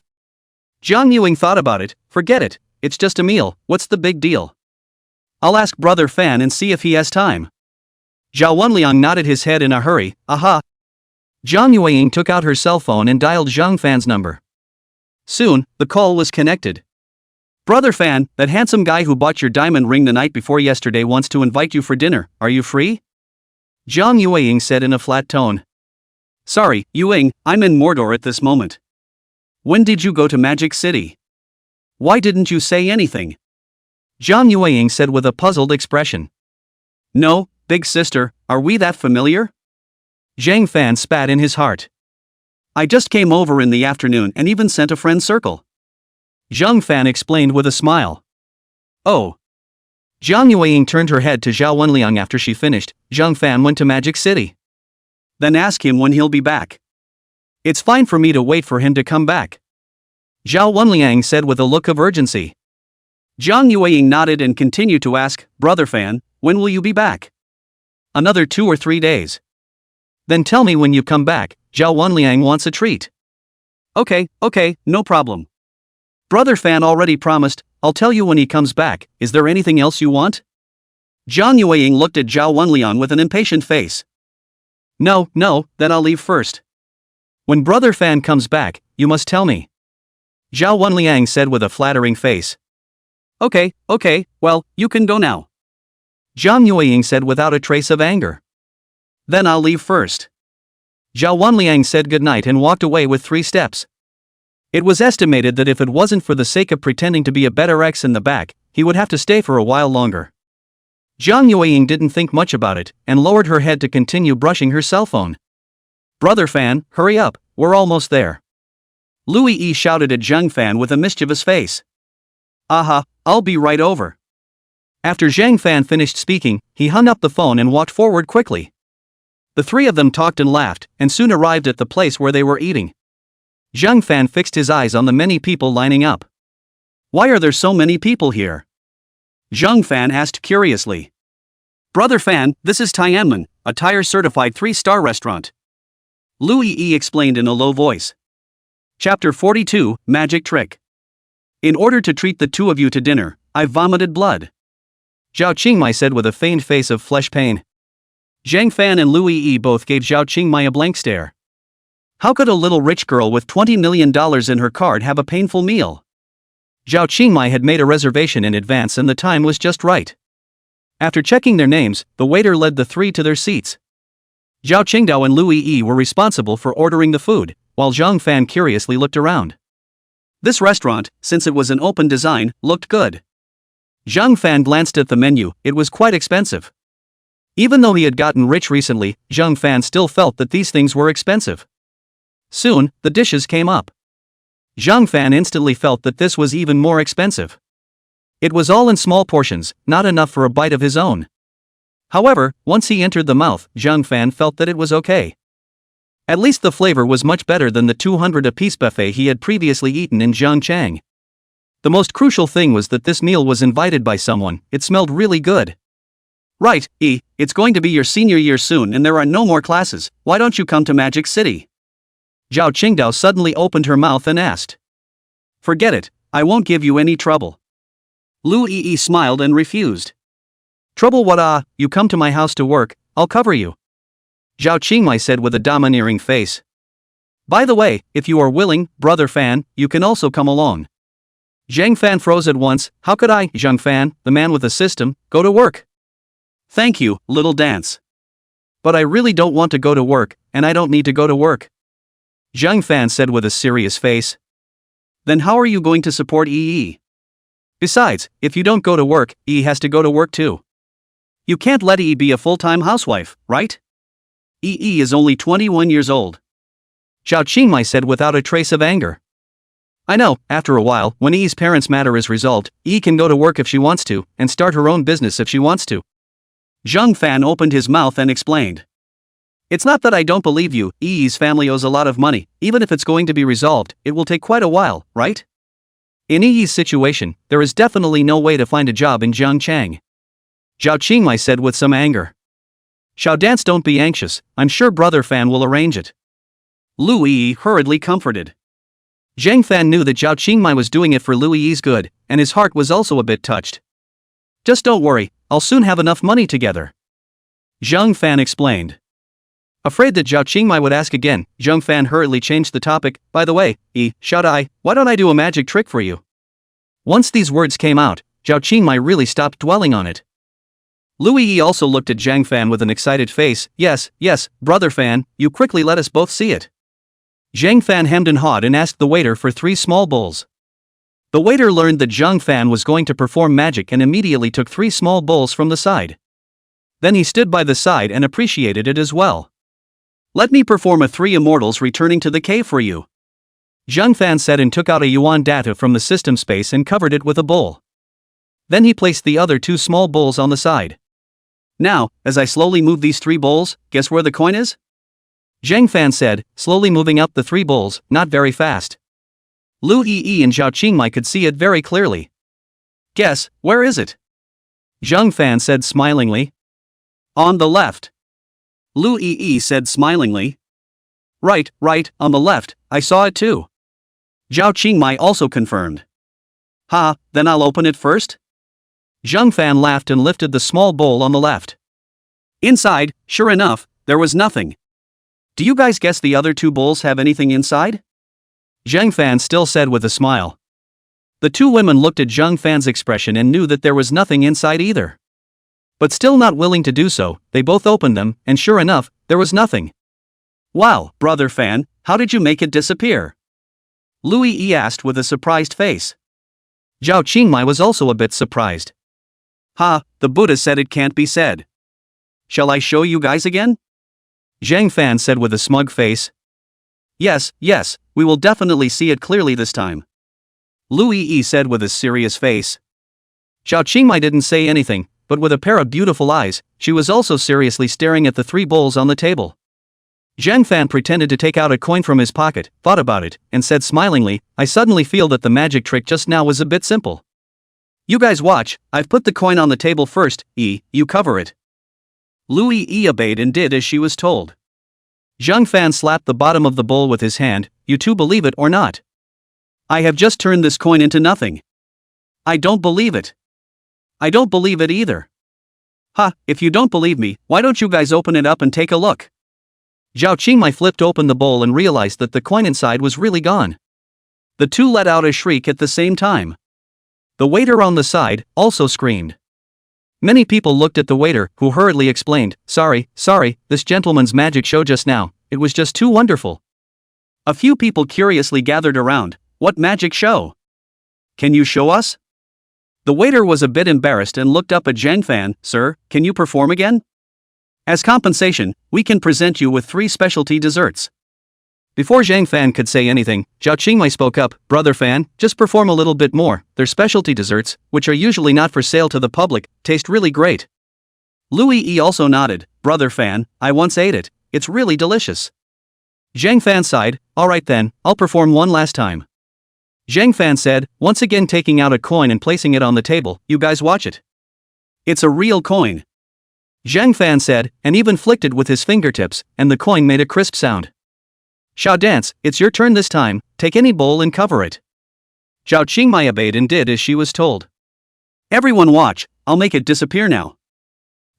Jiang Yueying thought about it. Forget it, it's just a meal, what's the big deal? I'll ask brother Fan and see if he has time. Zhao Wenliang nodded his head in a hurry. Aha! Jiang Yueying took out her cell phone and dialed Zhang Fan's number. Soon, the call was connected. Brother Fan, that handsome guy who bought your diamond ring the night before yesterday wants to invite you for dinner, are you free? Jiang Yueying said in a flat tone. Sorry, Yueying, I'm in Mordor at this moment. When did you go to Magic City? Why didn't you say anything? Zhang Yueying said with a puzzled expression. No, big sister, are we that familiar? Zhang Fan spat in his heart. I just came over in the afternoon and even sent a friend circle. Zhang Fan explained with a smile. Oh. Zhang Yueying turned her head to Zhao Wenliang after she finished. Zhang Fan went to Magic City. Then ask him when he'll be back. It's fine for me to wait for him to come back. Zhao Wenliang said with a look of urgency. Zhang Yueying nodded and continued to ask, Brother Fan, when will you be back? Another 2 or 3 days. Then tell me when you come back, Zhao Wenliang wants a treat. Okay, no problem. Brother Fan already promised, I'll tell you when he comes back. Is there anything else you want? Zhang Yueying looked at Zhao Wenliang with an impatient face. No, then I'll leave first. When Brother Fan comes back, you must tell me. Zhao Wenliang said with a flattering face. Okay, well, you can go now. Zhang Yueying said without a trace of anger. Then I'll leave first. Zhao Wenliang said goodnight and walked away with 3 steps. It was estimated that if it wasn't for the sake of pretending to be a better ex in the back, he would have to stay for a while longer. Zhang Yueying didn't think much about it, and lowered her head to continue brushing her cell phone. Brother Fan, hurry up, we're almost there. Louis Yi shouted at Zhang Fan with a mischievous face. Aha, I'll be right over. After Zhang Fan finished speaking, he hung up the phone and walked forward quickly. The 3 of them talked and laughed, and soon arrived at the place where they were eating. Zhang Fan fixed his eyes on the many people lining up. Why are there so many people here? Zhang Fan asked curiously. Brother Fan, this is Tianmen, a tire-certified 3-star restaurant. Louis Yi explained in a low voice. Chapter 42, Magic Trick. In order to treat the 2 of you to dinner, I've vomited blood. Zhao Qingmai said with a feigned face of flesh pain. Zhang Fan and Louis Yi both gave Zhao Qingmai a blank stare. How could a little rich girl with $20 million in her card have a painful meal? Zhao Qingmai had made a reservation in advance and the time was just right. After checking their names, the waiter led the 3 to their seats. Zhao Qingdao and Louis Yi were responsible for ordering the food, while Zhang Fan curiously looked around. This restaurant, since it was an open design, looked good. Zhang Fan glanced at the menu, it was quite expensive. Even though he had gotten rich recently, Zhang Fan still felt that these things were expensive. Soon, the dishes came up. Zhang Fan instantly felt that this was even more expensive. It was all in small portions, not enough for a bite of his own. However, once he entered the mouth, Zhang Fan felt that it was okay. At least the flavor was much better than the 200-apiece buffet he had previously eaten in Zhangchang. The most crucial thing was that this meal was invited by someone, it smelled really good. Right, E, it's going to be your senior year soon and there are no more classes, why don't you come to Magic City? Zhao Qingdao suddenly opened her mouth and asked. Forget it, I won't give you any trouble. Lu Yi smiled and refused. Trouble what you come to my house to work, I'll cover you. Zhao Qingmai said with a domineering face. By the way, if you are willing, Brother Fan, you can also come along. Zhang Fan froze at once, how could I, Zhang Fan, the man with a system, go to work? Thank you, little dance. But I really don't want to go to work, and I don't need to go to work. Zhang Fan said with a serious face. Then how are you going to support EE? Besides, if you don't go to work, EE has to go to work too. You can't let EE be a full-time housewife, right? EE is only 21 years old. Zhao Qingmai said without a trace of anger. I know, after a while, when EE's parents' matter is resolved, EE can go to work if she wants to, and start her own business if she wants to. Zhang Fan opened his mouth and explained. It's not that I don't believe you, EE's family owes a lot of money, even if it's going to be resolved, it will take quite a while, right? In EE's situation, there is definitely no way to find a job in Zhangchang. Zhao Qingmai said with some anger. Xiao Dance, don't be anxious, I'm sure Brother Fan will arrange it. Lu Yi hurriedly comforted. Zhang Fan knew that Zhao Qingmai was doing it for Lu Yi's good, and his heart was also a bit touched. Just don't worry, I'll soon have enough money together. Zhang Fan explained. Afraid that Zhao Qingmai would ask again, Zhang Fan hurriedly changed the topic. By the way, why don't I do a magic trick for you? Once these words came out, Zhao Qingmai really stopped dwelling on it. Lu Yi also looked at Zhang Fan with an excited face. Yes, Brother Fan, you quickly let us both see it. Zhang Fan hemmed and hawed and asked the waiter for 3 small bowls. The waiter learned that Zhang Fan was going to perform magic and immediately took 3 small bowls from the side. Then he stood by the side and appreciated it as well. "Let me perform a 3 immortals returning to the cave for you," Zhang Fan said, and took out a yuan data from the system space and covered it with a bowl. Then he placed the other 2 small bowls on the side. "Now, as I slowly move these 3 bowls, guess where the coin is?" Zhang Fan said, slowly moving up the 3 bowls, not very fast. Lu Yi and Zhao Qingmai could see it very clearly. "Guess, where is it?" Zhang Fan said smilingly. "On the left." Lu Yi said smilingly. Right, on the left, I saw it too." Zhao Qingmai also confirmed. "Ha, then I'll open it first?" Zhang Fan laughed and lifted the small bowl on the left. Inside, sure enough, there was nothing. "Do you guys guess the other 2 bowls have anything inside?" Zhang Fan still said with a smile. The 2 women looked at Zhang Fan's expression and knew that there was nothing inside either. But still not willing to do so, they both opened them, and sure enough, there was nothing. "Wow, brother Fan, how did you make it disappear?" Lu Yi asked with a surprised face. Zhao Qingmai was also a bit surprised. "Ha, the Buddha said it can't be said. Shall I show you guys again?" Zhang Fan said with a smug face. Yes, we will definitely see it clearly this time," Lu Yi said with a serious face. Zhao Qingmai didn't say anything, but with a pair of beautiful eyes, she was also seriously staring at the 3 bowls on the table. Zhang Fan pretended to take out a coin from his pocket, thought about it, and said smilingly, "I suddenly feel that the magic trick just now was a bit simple. You guys watch, I've put the coin on the table first, you cover it." Lu Yi obeyed and did as she was told. Zhang Fan slapped the bottom of the bowl with his hand. "You 2 believe it or not? I have just turned this coin into nothing. I don't believe it." "I don't believe it either." "Ha, if you don't believe me, why don't you guys open it up and take a look?" Zhao Qingmai flipped open the bowl and realized that the coin inside was really gone. The 2 let out a shriek at the same time. The waiter on the side also screamed. Many people looked at the waiter, who hurriedly explained, Sorry, this gentleman's magic show just now, it was just too wonderful." A few people curiously gathered around. "What magic show? Can you show us?" The waiter was a bit embarrassed and looked up at Zhang Fan. "Sir, can you perform again? As compensation, we can present you with 3 specialty desserts." Before Zhang Fan could say anything, Zhao Qingmai spoke up. "Brother Fan, just perform a little bit more. Their specialty desserts, which are usually not for sale to the public, taste really great." Lu Yi also nodded. "Brother Fan, I once ate it, it's really delicious." Zhang Fan sighed. "Alright then, I'll perform one last time." Zhang Fan said, once again taking out a coin and placing it on the table. "You guys watch it. It's a real coin." Zhang Fan said, and even flicked it with his fingertips, and the coin made a crisp sound. "Xiao Dance, it's your turn this time, take any bowl and cover it." Zhao Qingmai obeyed and did as she was told. "Everyone watch, I'll make it disappear now,"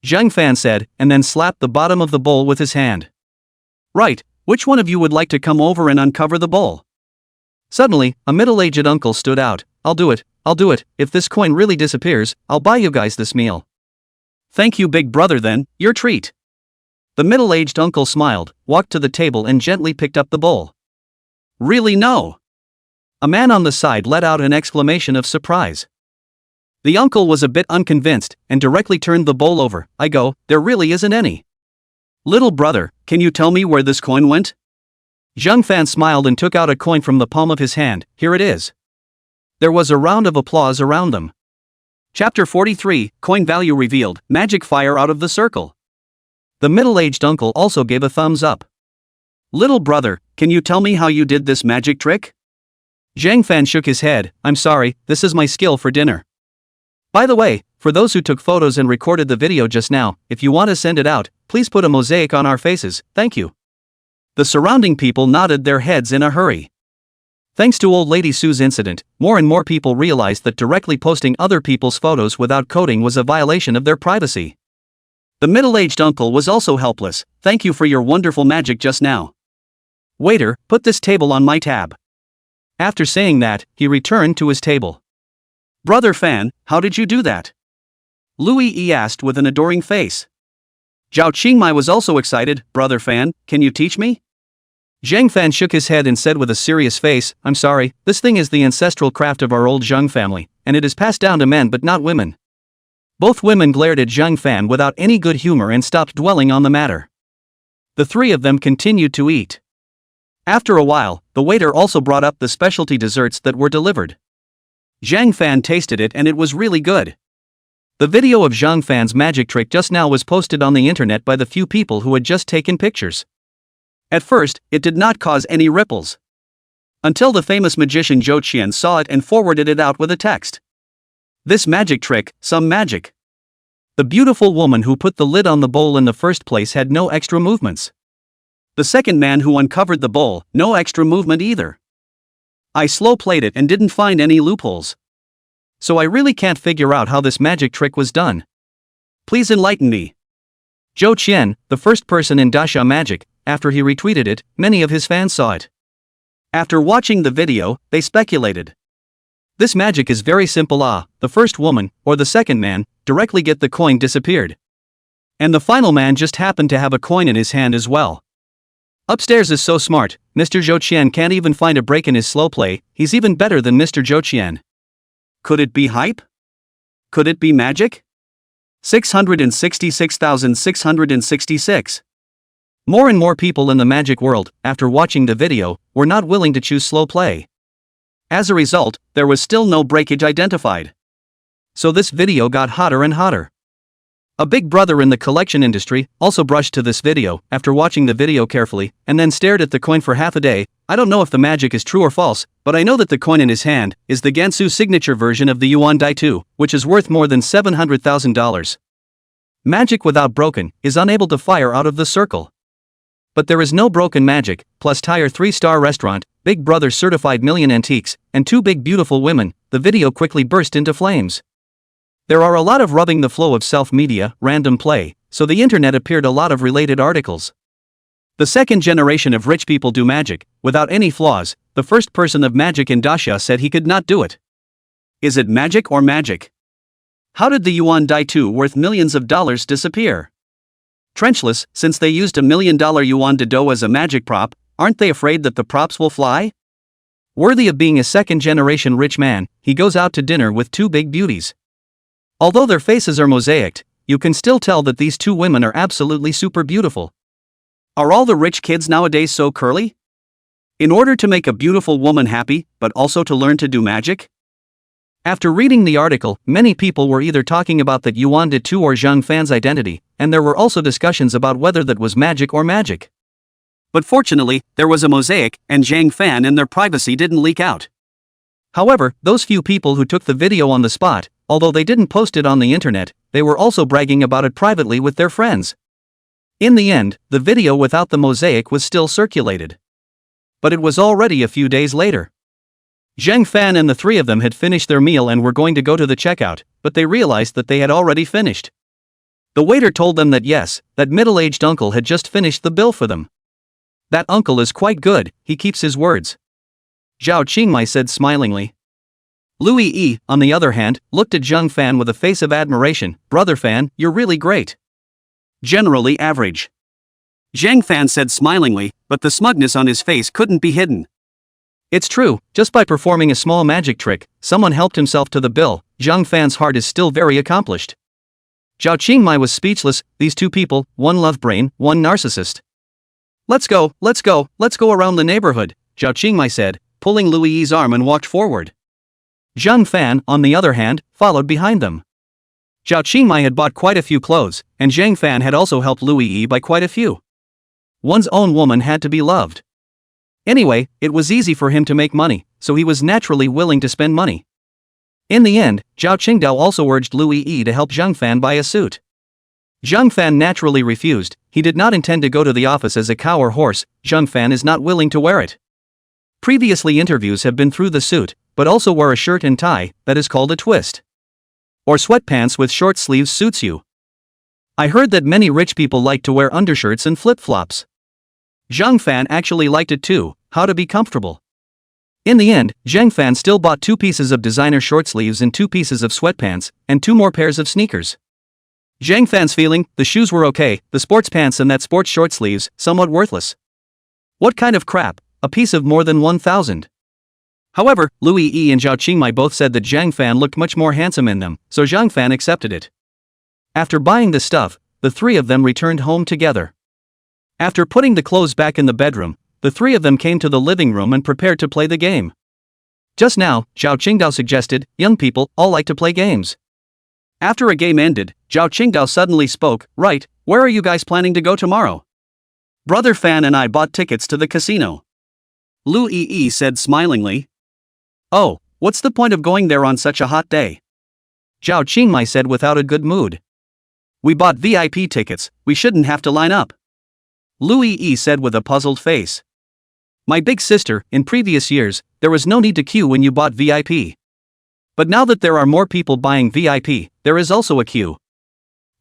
Zhang Fan said, and then slapped the bottom of the bowl with his hand. "Right, which one of you would like to come over and uncover the bowl?" Suddenly, a middle-aged uncle stood out. I'll do it. If this coin really disappears, I'll buy you guys this meal." "Thank you, big brother, then, your treat." The middle-aged uncle smiled, walked to the table and gently picked up the bowl. "Really no?" A man on the side let out an exclamation of surprise. The uncle was a bit unconvinced, and directly turned the bowl over. "There really isn't any." "Little brother, can you tell me where this coin went?" Zhang Fan smiled and took out a coin from the palm of his hand. "Here it is." There was a round of applause around them. Chapter 43, Coin Value Revealed, Magic Fire Out of the Circle. The middle-aged uncle also gave a thumbs up. "Little brother, can you tell me how you did this magic trick?" Zhang Fan shook his head. "I'm sorry, this is my skill for dinner. By the way, for those who took photos and recorded the video just now, if you want to send it out, please put a mosaic on our faces, thank you." The surrounding people nodded their heads in a hurry. Thanks to Old Lady Sue's incident, more and more people realized that directly posting other people's photos without coding was a violation of their privacy. The middle-aged uncle was also helpless. "Thank you for your wonderful magic just now. Waiter, put this table on my tab." After saying that, he returned to his table. "Brother Fan, how did you do that?" Lu Yi asked with an adoring face. Zhao Qingmai was also excited. "Brother Fan, can you teach me?" Zhang Fan shook his head and said with a serious face, "I'm sorry, this thing is the ancestral craft of our old Zhang family, and it is passed down to men but not women." Both women glared at Zhang Fan without any good humor and stopped dwelling on the matter. The three of them continued to eat. After a while, the waiter also brought up the specialty desserts that were delivered. Zhang Fan tasted it and it was really good. The video of Zhang Fan's magic trick just now was posted on the internet by the few people who had just taken pictures. At first, it did not cause any ripples. Until the famous magician Zhou Qian saw it and forwarded it out with a text. "This magic trick, some magic." The beautiful woman who put the lid on the bowl in the first place had no extra movements. The second man who uncovered the bowl, no extra movement either. I slow played it and didn't find any loopholes. So I really can't figure out how this magic trick was done. Please enlighten me. Zhou Qian, the first person in Dasha Magic, after he retweeted it, many of his fans saw it. After watching the video, they speculated. This magic is very simple. The first woman, or the second man, directly get the coin disappeared. And the final man just happened to have a coin in his hand as well. Upstairs is so smart, Mr. Zhou Qian can't even find a break in his slow play, he's even better than Mr. Zhou Qian. Could it be hype? Could it be magic? 666,666. More and more people in the magic world, after watching the video, were not willing to choose slow play. As a result, there was still no breakage identified. So this video got hotter and hotter. A big brother in the collection industry also brushed to this video after watching the video carefully and then stared at the coin for half a day. "I don't know if the magic is true or false, but I know that the coin in his hand is the Gansu signature version of the yuan Dai 2, which is worth more than $700,000. Magic without broken is unable to fire out of the circle. But there is no broken magic, plus Tier 3-star restaurant, Big Brother certified million antiques, and two big beautiful women." The video quickly burst into flames. There are a lot of rubbing the flow of self-media, random play, so the internet appeared a lot of related articles. The second generation of rich people do magic, without any flaws. The first person of magic in Dasha said he could not do it. Is it magic or magic? How did the yuan Dai 2 worth millions of dollars disappear? Trenchless, since they used $1 million yuan dough as a magic prop, aren't they afraid that the props will fly? Worthy of being a second-generation rich man, he goes out to dinner with two big beauties. Although their faces are mosaicked, you can still tell that these two women are absolutely super beautiful. Are all the rich kids nowadays so curly? In order to make a beautiful woman happy, but also to learn to do magic? After reading the article, many people were either talking about that yuan Dai 2 or Zhang Fan's identity, and there were also discussions about whether that was magic or magic. But fortunately, there was a mosaic, and Zhang Fan and their privacy didn't leak out. However, those few people who took the video on the spot, although they didn't post it on the internet, they were also bragging about it privately with their friends. In the end, the video without the mosaic was still circulated. But it was already a few days later. Zhang Fan and the three of them had finished their meal and were going to go to the checkout, but they realized that they had already finished. The waiter told them that yes, that middle-aged uncle had just finished the bill for them. That uncle is quite good, he keeps his words. Zhao Qingmai said smilingly. Louis Yi, on the other hand, looked at Zhang Fan with a face of admiration. "Brother Fan, you're really great." Generally average. Zhang Fan said smilingly, but the smugness on his face couldn't be hidden. It's true, just by performing a small magic trick, someone helped himself to the bill. Zhang Fan's heart is still very accomplished. Zhao Qingmai was speechless. These two people, one love brain, one narcissist. Let's go around the neighborhood, Zhao Qingmai said, pulling Louis Yi's arm and walked forward. Zhang Fan, on the other hand, followed behind them. Zhao Qingmai had bought quite a few clothes, and Zhang Fan had also helped Louis Yi buy quite a few. One's own woman had to be loved. Anyway, it was easy for him to make money, so he was naturally willing to spend money. In the end, Zhao Qingdao also urged Louis Yi to help Zhang Fan buy a suit. Zhang Fan naturally refused. He did not intend to go to the office as a cow or horse. Zhang Fan is not willing to wear it. Previously interviews have been through the suit, but also wear a shirt and tie, that is called a twist. Or sweatpants with short sleeves suits you. I heard that many rich people like to wear undershirts and flip-flops. Zhang Fan actually liked it too, how to be comfortable. In the end, Zhang Fan still bought 2 pieces of designer short sleeves and 2 pieces of sweatpants, and 2 more pairs of sneakers. Zhang Fan's feeling, the shoes were okay, the sports pants and that sports short sleeves, somewhat worthless. What kind of crap, a piece of more than 1,000. However, Louis E and Zhao Qingmai both said that Zhang Fan looked much more handsome in them, so Zhang Fan accepted it. After buying the stuff, the three of them returned home together. After putting the clothes back in the bedroom, the three of them came to the living room and prepared to play the game. Just now, Zhao Qingdao suggested, young people all like to play games. After a game ended, Zhao Qingdao suddenly spoke, right, where are you guys planning to go tomorrow? Brother Fan and I bought tickets to the casino. Lu Yi said smilingly. Oh, what's the point of going there on such a hot day? Zhao Qingmai said without a good mood. We bought VIP tickets, we shouldn't have to line up. Lu Yi said with a puzzled face. My big sister, in previous years, there was no need to queue when you bought VIP. But now that there are more people buying VIP, there is also a queue.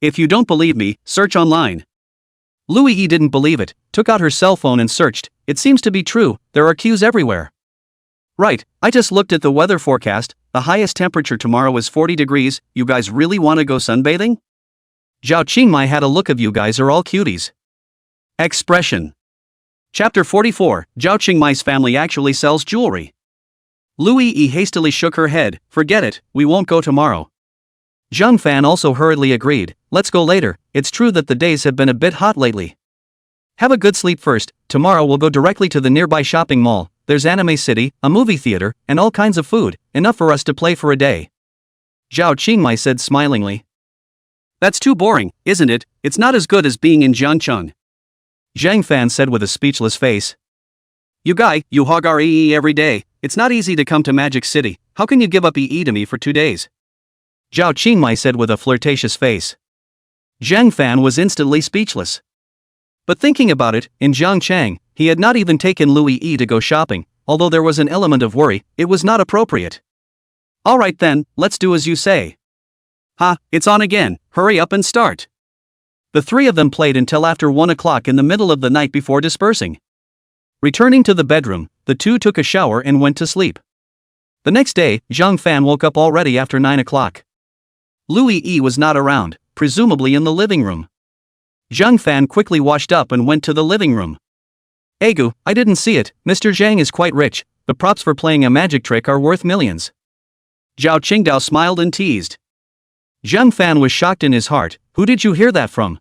If you don't believe me, search online. Lu Yi didn't believe it, took out her cell phone and searched. It seems to be true, there are queues everywhere. Right, I just looked at the weather forecast, the highest temperature tomorrow is 40 degrees, you guys really want to go sunbathing? Zhao Qingmai had a look of you guys are all cuties. Expression. Chapter 44, Zhao Qingmai's family actually sells jewelry. Lu Yi hastily shook her head, forget it, we won't go tomorrow. Zhang Fan also hurriedly agreed, let's go later, it's true that the days have been a bit hot lately. Have a good sleep first, tomorrow we'll go directly to the nearby shopping mall, there's Anime City, a movie theater, and all kinds of food, enough for us to play for a day. Zhao Qingmai said smilingly. That's too boring, isn't it? It's not as good as being in Jiangcheng. Zhang Fan said with a speechless face. You guy, you hog our EE every day, it's not easy to come to Magic City, how can you give up EE to me for 2 days? Zhao Qingmai said with a flirtatious face. Zhang Fan was instantly speechless. But thinking about it, in Zhangchang, he had not even taken Louis E to go shopping, although there was an element of worry, it was not appropriate. Alright then, let's do as you say. Ha, it's on again, hurry up and start. The three of them played until after 1 o'clock in the middle of the night before dispersing. Returning to the bedroom, the two took a shower and went to sleep. The next day, Zhang Fan woke up already after 9 o'clock. Louis E was not around, presumably in the living room. Zhang Fan quickly washed up and went to the living room. Egu, I didn't see it, Mr. Zhang is quite rich, the props for playing a magic trick are worth millions. Zhao Qingdao smiled and teased. Zhang Fan was shocked in his heart, who did you hear that from?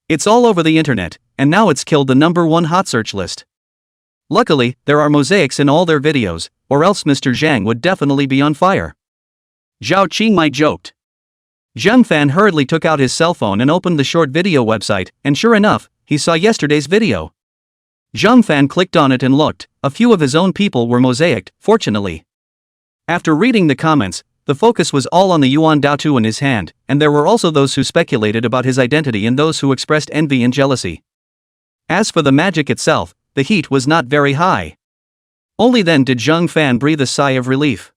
It's all over the internet, and now it's killed the #1 hot search list. Luckily, there are mosaics in all their videos, or else Mr. Zhang would definitely be on fire. Zhao Qingmai joked. Zhang Fan hurriedly took out his cell phone and opened the short video website, and sure enough, he saw yesterday's video. Zhang Fan clicked on it and looked, a few of his own people were mosaicked, fortunately. After reading the comments, the focus was all on the yuan daotu in his hand, and there were also those who speculated about his identity and those who expressed envy and jealousy. As for the magic itself, the heat was not very high. Only then did Zhang Fan breathe a sigh of relief.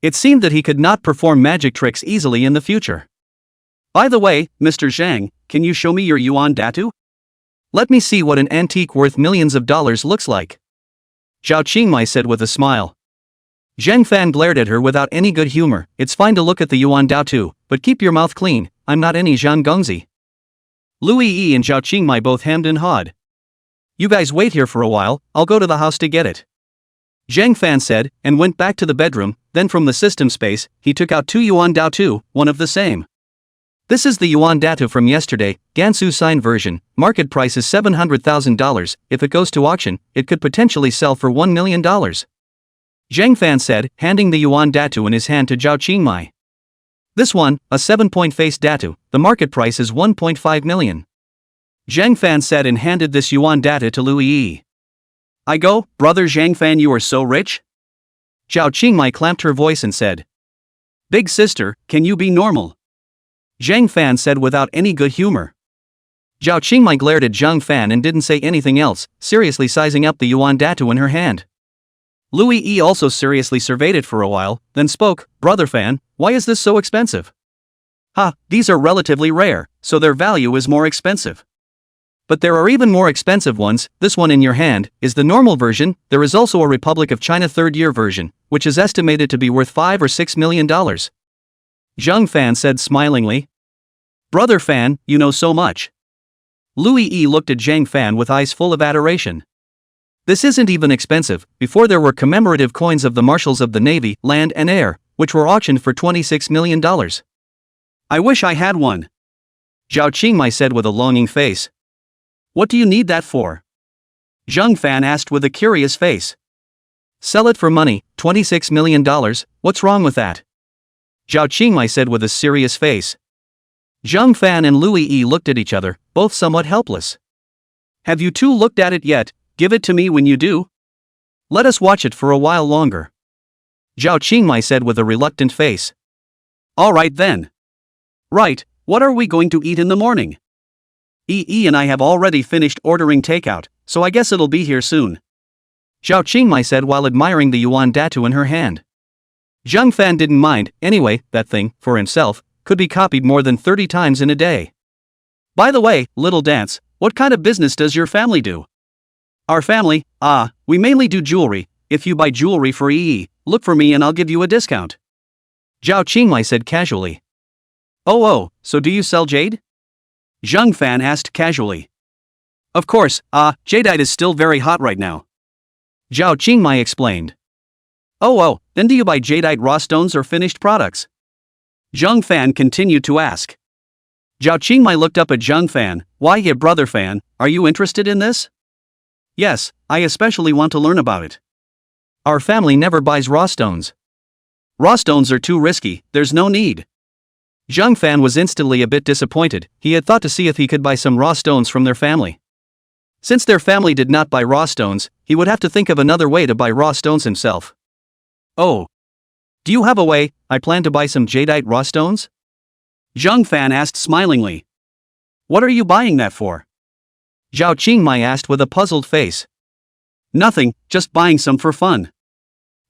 It seemed that he could not perform magic tricks easily in the future. By the way, Mr. Zhang, can you show me your yuan datu? Let me see what an antique worth millions of dollars looks like. Zhao Qingmai said with a smile. Zhang Fan glared at her without any good humor. It's fine to look at the yuan daotu, but keep your mouth clean, I'm not any Zhang Gongzi. Louis E and Zhao Qingmai both hemmed and hawed. You guys wait here for a while, I'll go to the house to get it. Zhang Fan said, and went back to the bedroom, then from the system space, he took out 2 yuan daotu, one of the same. This is the yuan datu from yesterday, Gansu sign version, market price is $700,000, if it goes to auction, it could potentially sell for $1 million. Zhang Fan said, handing the yuan datu in his hand to Zhao Qingmai. This one, a 7-point face datu, the market price is 1.5 million. Zhang Fan said and handed this yuan data to Louis Yi. I go, brother Zhang Fan, you are so rich? Zhao Qingmai clamped her voice and said. Big sister, can you be normal? Zhang Fan said without any good humor. Zhao Qingmai glared at Zhang Fan and didn't say anything else, seriously sizing up the yuan datu in her hand. Louis E also seriously surveyed it for a while, then spoke, Brother Fan, why is this so expensive? Ha, these are relatively rare, so their value is more expensive. But there are even more expensive ones. This one in your hand is the normal version. There is also a Republic of China third-year version, which is estimated to be worth $5 or $6 million. Zhang Fan said smilingly. Brother Fan, you know so much. Louis E looked at Zhang Fan with eyes full of adoration. This isn't even expensive. Before there were commemorative coins of the marshals of the Navy, Land and Air, which were auctioned for $26 million. I wish I had one. Zhao Qingmai said with a longing face. What do you need that for? Zheng Fan asked with a curious face. Sell it for money, $26 million, what's wrong with that? Zhao Qingmai said with a serious face. Zheng Fan and Lu Yi looked at each other, both somewhat helpless. Have you two looked at it yet? Give it to me when you do. Let us watch it for a while longer. Zhao Qingmai said with a reluctant face. All right then. Right, what are we going to eat in the morning? Yi and I have already finished ordering takeout, so I guess it'll be here soon. Zhao Qingmai said while admiring the yuan datu in her hand. Zheng Fan didn't mind, anyway, that thing, for himself, could be copied more than 30 times in a day. By the way, little dance, what kind of business does your family do? Our family, we mainly do jewelry. If you buy jewelry for Yi, look for me and I'll give you a discount. Zhao Qingmai said casually. Oh, so do you sell jade? Zheng Fan asked casually. Of course, jadeite is still very hot right now. Zhao Qingmai explained. Oh, then do you buy jadeite raw stones or finished products? Zheng Fan continued to ask. Zhao Qingmai looked up at Zheng Fan. Why, yeah, brother Fan, are you interested in this? Yes, I especially want to learn about it. Our family never buys raw stones. Raw stones are too risky, there's no need. Zheng Fan was instantly a bit disappointed. He had thought to see if he could buy some raw stones from their family. Since their family did not buy raw stones, he would have to think of another way to buy raw stones himself. Oh. Do you have a way? I plan to buy some jadeite raw stones? Zheng Fan asked smilingly. What are you buying that for? Zhao Qingmai asked with a puzzled face. Nothing, just buying some for fun.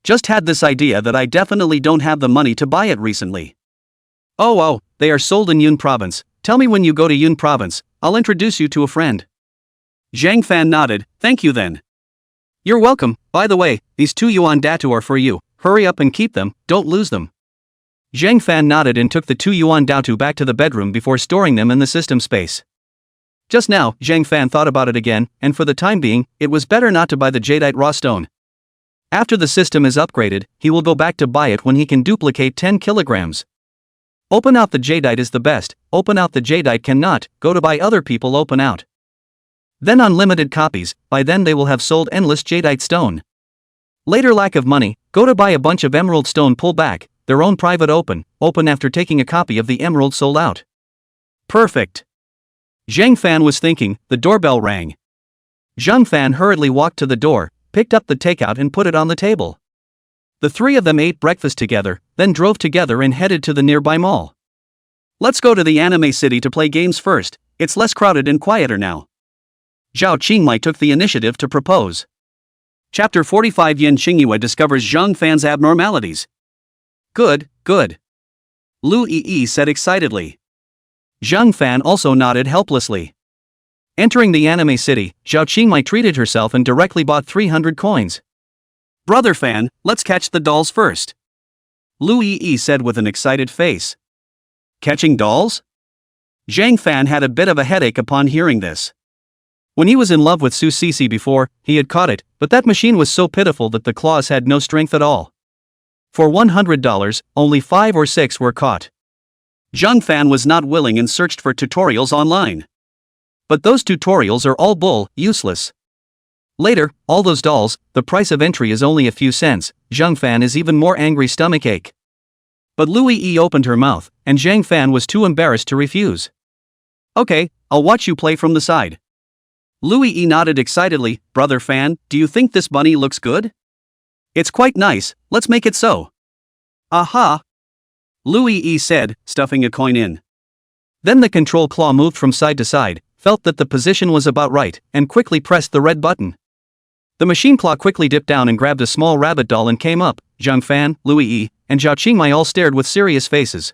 Just had this idea that I definitely don't have the money to buy it recently. Oh, they are sold in Yun Province. Tell me when you go to Yun Province, I'll introduce you to a friend. Zheng Fan nodded. Thank you then. You're welcome. By the way, these 2 yuan datu are for you. Hurry up and keep them, don't lose them. Zheng Fan nodded and took the 2 yuan datu back to the bedroom before storing them in the system space. Just now, Zheng Fan thought about it again, and for the time being, it was better not to buy the jadeite raw stone. After the system is upgraded, he will go back to buy it when he can duplicate 10 kilograms. Open out the jadeite is the best. Open out the jadeite cannot, go to buy other people open out. Then unlimited copies, by then they will have sold endless jadeite stone. Later lack of money, go to buy a bunch of emerald stone pull back, their own private open after taking a copy of the emerald sold out. Perfect. Zheng Fan was thinking, the doorbell rang. Zheng Fan hurriedly walked to the door, picked up the takeout and put it on the table. The 3 of them ate breakfast together, then drove together and headed to the nearby mall. Let's go to the anime city to play games first, it's less crowded and quieter now. Zhao Qingmai took the initiative to propose. Chapter 45 Yin Qingyue discovers Zheng Fan's abnormalities. Good. Lu Yi said excitedly. Zheng Fan also nodded helplessly. Entering the anime city, Zhao Qingmai treated herself and directly bought 300 coins. Brother Fan, let's catch the dolls first. Lu Yi said with an excited face. Catching dolls? Zheng Fan had a bit of a headache upon hearing this. When he was in love with Su Sisi before, he had caught it, but that machine was so pitiful that the claws had no strength at all. For $100, only 5 or 6 were caught. Zheng Fan was not willing and searched for tutorials online. But those tutorials are all useless. Later, all those dolls, the price of entry is only a few cents. Zheng Fan is even more angry stomachache. But Lu Yi opened her mouth, and Zheng Fan was too embarrassed to refuse. Okay, I'll watch you play from the side. Lu Yi nodded excitedly. Brother Fan, do you think this bunny looks good? It's quite nice, let's make it so. Aha! Lu Yi said, stuffing a coin in. Then the control claw moved from side to side, felt that the position was about right, and quickly pressed the red button. The machine claw quickly dipped down and grabbed a small rabbit doll and came up. Zheng Fan, Lu Yi, and Zhao Qingmai all stared with serious faces.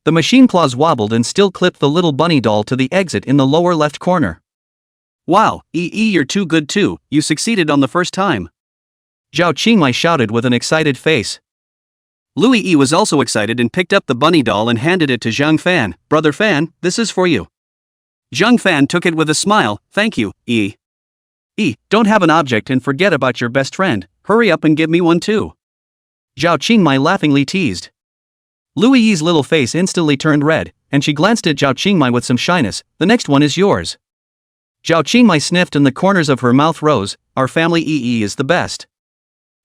The machine claws wobbled and still clipped the little bunny doll to the exit in the lower left corner. Wow, you're too good too, you succeeded on the first time. Zhao Qingmai shouted with an excited face. Lu Yi was also excited and picked up the bunny doll and handed it to Zheng Fan. Brother Fan, this is for you. Zheng Fan took it with a smile. Thank you, Yi. Don't have an object and forget about your best friend, hurry up and give me one too. Zhao Qingmai laughingly teased. Lu Yi's little face instantly turned red, and she glanced at Zhao Qingmai with some shyness. The next one is yours. Zhao Qingmai sniffed and the corners of her mouth rose. Our family is the best.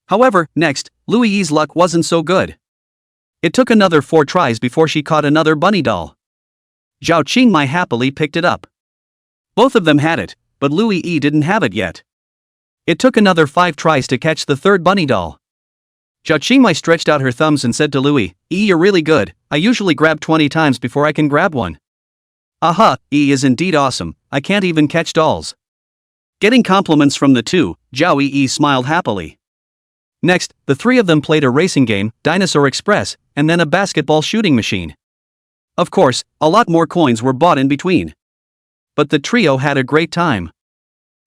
However, next, Lu Yi's luck wasn't so good. It took another 4 tries before she caught another bunny doll. Zhao Qingmai happily picked it up. Both of them had it, but Lu Yi didn't have it yet. It took another 5 tries to catch the third bunny doll. Zhao Qingmai stretched out her thumbs and said to Lu Yi, "You're really good, I usually grab 20 times before I can grab one." Aha, is indeed awesome, I can't even catch dolls. Getting compliments from the two, Zhao Yi smiled happily. Next, the 3 of them played a racing game, Dinosaur Express, and then a basketball shooting machine. Of course, a lot more coins were bought in between. But the trio had a great time.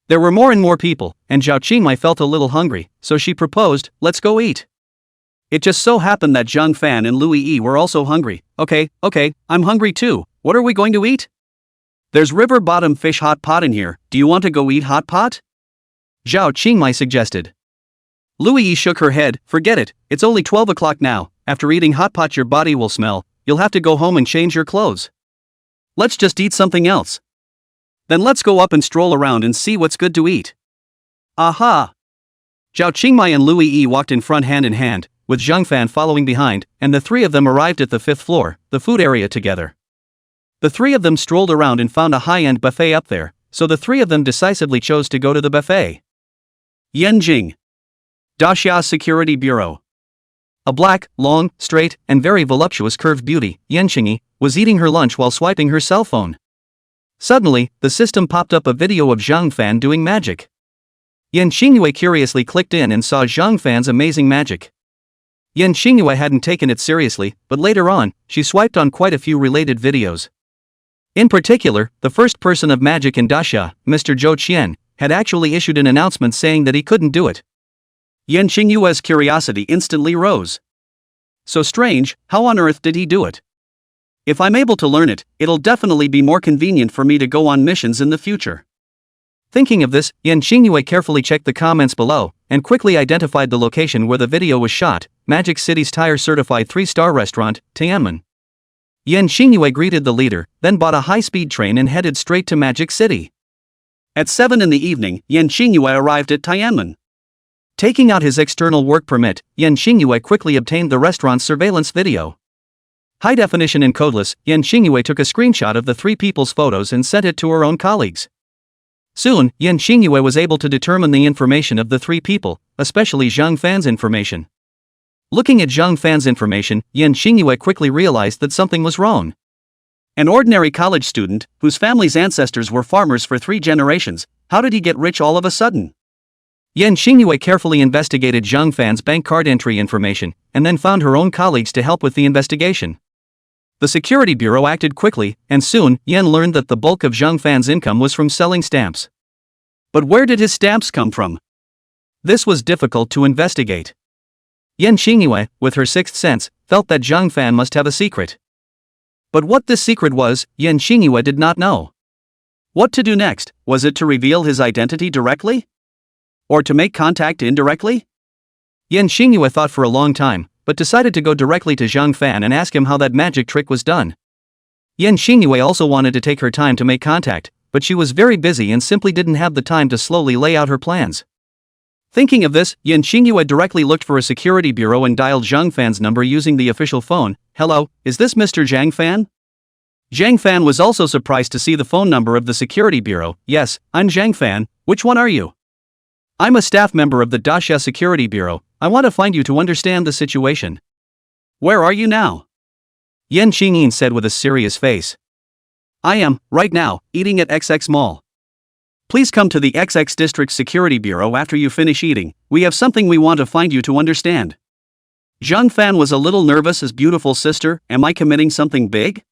There were more and more people, and Zhao Qingmai felt a little hungry, so she proposed, "Let's go eat." It just so happened that Zhang Fan and Lu Yi were also hungry. Okay, I'm hungry too, what are we going to eat? There's river bottom fish hot pot in here, do you want to go eat hot pot? Zhao Qingmai suggested. Lu Yi shook her head, forget it, it's only 12 o'clock now, after eating hot pot your body will smell, you'll have to go home and change your clothes. Let's just eat something else. Then let's go up and stroll around and see what's good to eat. Aha! Zhao Qingmai and Lu Yi walked in front hand in hand, with Zhang Fan following behind, and the 3 of them arrived at the 5th floor, the food area together. The 3 of them strolled around and found a high-end buffet up there, so the 3 of them decisively chose to go to the buffet. Yanjing. Daxia Security Bureau. A black, long, straight, and very voluptuous curved beauty, Yanqingyi, was eating her lunch while swiping her cell phone. Suddenly, the system popped up a video of Zhang Fan doing magic. Yan Xingyue curiously clicked in and saw Zhang Fan's amazing magic. Yan Xingyue hadn't taken it seriously, but later on, she swiped on quite a few related videos. In particular, the first person of magic in Daxia, Mr. Zhou Qian, had actually issued an announcement saying that he couldn't do it. Yan Xingyue's curiosity instantly rose. So strange, how on earth did he do it? If I'm able to learn it, it'll definitely be more convenient for me to go on missions in the future. Thinking of this, Yan Xingyue carefully checked the comments below, and quickly identified the location where the video was shot, Magic City's tire-certified 3-star restaurant, Tianmen. Yan Xingyue greeted the leader, then bought a high-speed train and headed straight to Magic City. At 7 in the evening, Yan Xingyue arrived at Tianmen. Taking out his external work permit, Yan Xingyue quickly obtained the restaurant's surveillance video. High definition and codeless, Yan Xingyue took a screenshot of the 3 people's photos and sent it to her own colleagues. Soon, Yan Xingyue was able to determine the information of the 3 people, especially Zhang Fan's information. Looking at Zhang Fan's information, Yan Xingyue quickly realized that something was wrong. An ordinary college student, whose family's ancestors were farmers for 3 generations, how did he get rich all of a sudden? Yan Xingyue carefully investigated Zhang Fan's bank card entry information, and then found her own colleagues to help with the investigation. The security bureau acted quickly, and soon, Yan learned that the bulk of Zhang Fan's income was from selling stamps. But where did his stamps come from? This was difficult to investigate. Yan Xingyue, with her 6th sense, felt that Zhang Fan must have a secret. But what this secret was, Yan Xingyue did not know. What to do next? Was it to reveal his identity directly? Or to make contact indirectly? Yan Xingyue thought for a long time, but decided to go directly to Zhang Fan and ask him how that magic trick was done. Yan Xingyue also wanted to take her time to make contact, but she was very busy and simply didn't have the time to slowly lay out her plans. Thinking of this, Yan Xingyue directly looked for a security bureau and dialed Zhang Fan's number using the official phone. Hello, is this Mr. Zhang Fan? Zhang Fan was also surprised to see the phone number of the security bureau. Yes, I'm Zhang Fan, which one are you? I'm a staff member of the Daxia Security Bureau, I want to find you to understand the situation. Where are you now? Yan Xingyin said with a serious face. I am, right now, eating at XX Mall. Please come to the XX District Security Bureau after you finish eating, we have something we want to find you to understand. Zhang Fan was a little nervous as beautiful sister, am I committing something big?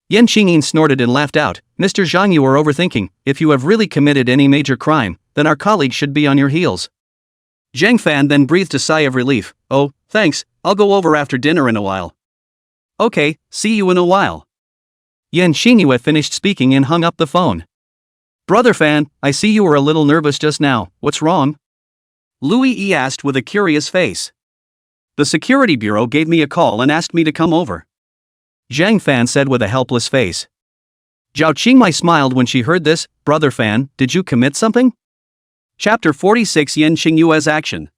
Yan Xingyin snorted and laughed out, Mr. Zhang, you are overthinking, if you have really committed any major crime, then our colleague should be on your heels. Zhang Fan then breathed a sigh of relief, oh, thanks, I'll go over after dinner in a while. Okay, see you in a while. Yan Xingyue finished speaking and hung up the phone. Brother Fan, I see you were a little nervous just now, what's wrong? Louis E asked with a curious face. The security bureau gave me a call and asked me to come over. Zhang Fan said with a helpless face. Zhao Qingmai smiled when she heard this. Brother Fan, did you commit something? Chapter 46 Yan Qingyue's Action.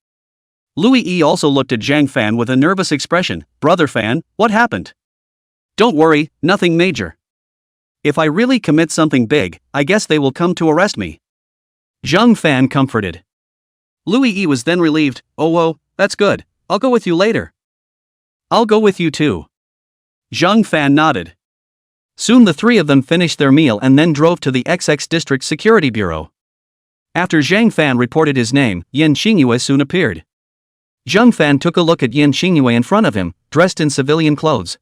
Louis E also looked at Zhang Fan with a nervous expression. Brother Fan, what happened? Don't worry, nothing major. If I really commit something big, I guess they will come to arrest me. Zhang Fan comforted. Louis E was then relieved. Oh, that's good. I'll go with you later. I'll go with you too. Zhang Fan nodded. Soon the three of them finished their meal and then drove to the XX District Security Bureau. After Zhang Fan reported his name, Yan Qingyue soon appeared. Zhang Fan took a look at Yan Qingyue in front of him, dressed in civilian clothes.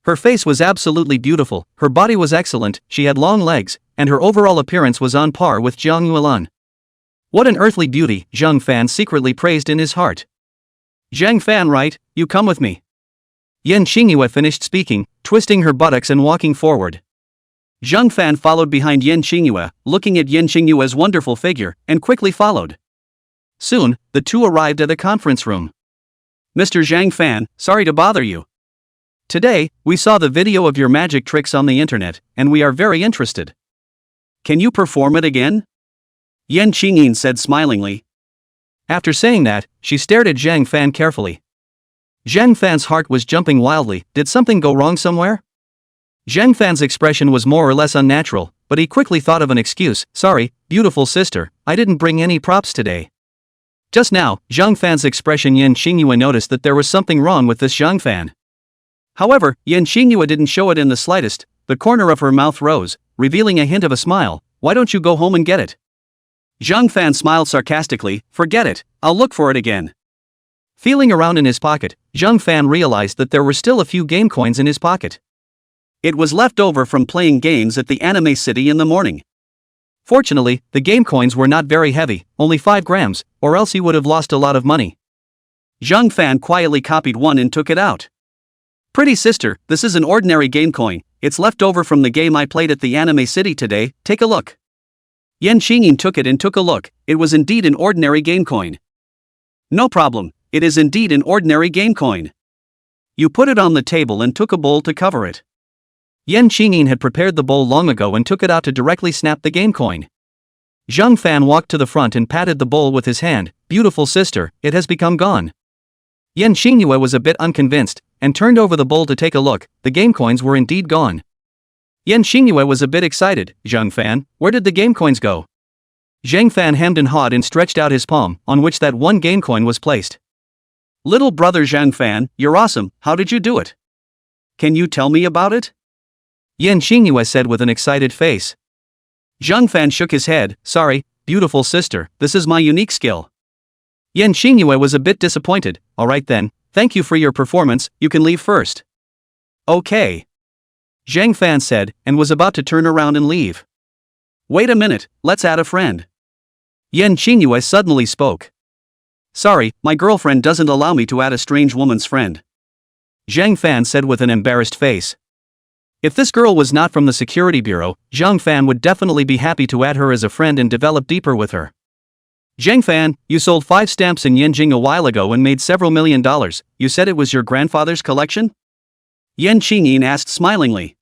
Her face was absolutely beautiful, her body was excellent, she had long legs, and her overall appearance was on par with Zhang Yuelun. What an earthly beauty, Zhang Fan secretly praised in his heart. Zhang Fan, right, you come with me. Yan Qingyue finished speaking, twisting her buttocks and walking forward. Zhang Fan followed behind Yan Qingyue, looking at Yan Qingyue's wonderful figure, and quickly followed. Soon, the two arrived at the conference room. Mr. Zhang Fan, sorry to bother you. Today, we saw the video of your magic tricks on the internet, and we are very interested. Can you perform it again? Yan Qingyin said smilingly. After saying that, she stared at Zhang Fan carefully. Zhang Fan's heart was jumping wildly. Did something go wrong somewhere? Zhang Fan's expression was more or less unnatural, but he quickly thought of an excuse. Sorry, beautiful sister, I didn't bring any props today. Just now, Zhang Fan's expression Yan Qingyue noticed that there was something wrong with this Zhang Fan. However, Yan Qingyue didn't show it in the slightest. The corner of her mouth rose, revealing a hint of a smile. Why don't you go home and get it? Zhang Fan smiled sarcastically. Forget it, I'll look for it again. Feeling around in his pocket, Zhang Fan realized that there were still a few game coins in his pocket. It was left over from playing games at the anime city in the morning. Fortunately, the game coins were not very heavy, only 5 grams, or else he would have lost a lot of money. Zhang Fan quietly copied one and took it out. Pretty sister, this is an ordinary game coin, it's left over from the game I played at the anime city today, take a look. Yan Qingyin took it and took a look, it was indeed an ordinary game coin. No problem, it is indeed an ordinary game coin. You put it on the table and took a bowl to cover it. Yan Qingyin had prepared the bowl long ago and took it out to directly snap the game coin. Zhang Fan walked to the front and patted the bowl with his hand. Beautiful sister, it has become gone. Yan Qingyue was a bit unconvinced, and turned over the bowl to take a look. The game coins were indeed gone. Yan Qingyue was a bit excited. Zhang Fan, where did the game coins go? Zhang Fan hemmed and hawed and stretched out his palm, on which that one game coin was placed. Little brother Zhang Fan, you're awesome, how did you do it? Can you tell me about it? Yan Qingyue said with an excited face. Zhang Fan shook his head. Sorry, beautiful sister, this is my unique skill. Yan Qingyue was a bit disappointed. Alright then, thank you for your performance, you can leave first. Okay. Zhang Fan said, and was about to turn around and leave. Wait a minute, let's add a friend. Yan Qingyue suddenly spoke. Sorry, my girlfriend doesn't allow me to add a strange woman's friend. Zhang Fan said with an embarrassed face. If this girl was not from the security bureau, Zhang Fan would definitely be happy to add her as a friend and develop deeper with her. Zhang Fan, you sold 5 stamps in Yanjing a while ago and made several $1,000,000, you said it was your grandfather's collection? Yan Qingyin asked smilingly.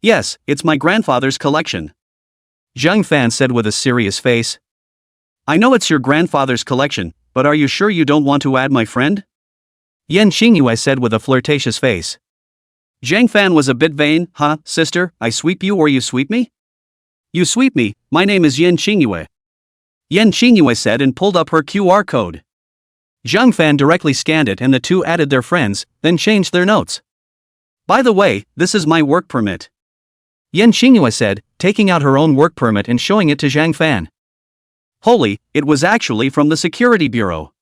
Yes, it's my grandfather's collection. Zhang Fan said with a serious face. I know it's your grandfather's collection, but are you sure you don't want to add my friend? Yan Qingyue said with a flirtatious face. Zhang Fan was a bit vain. Huh, sister, I sweep you or you sweep me? You sweep me, my name is Yan Qingyue. Yan Qingyue said and pulled up her QR code. Zhang Fan directly scanned it and the two added their friends, then changed their notes. By the way, this is my work permit. Yan Qingyue said, taking out her own work permit and showing it to Zhang Fan. Holy, it was actually from the security bureau.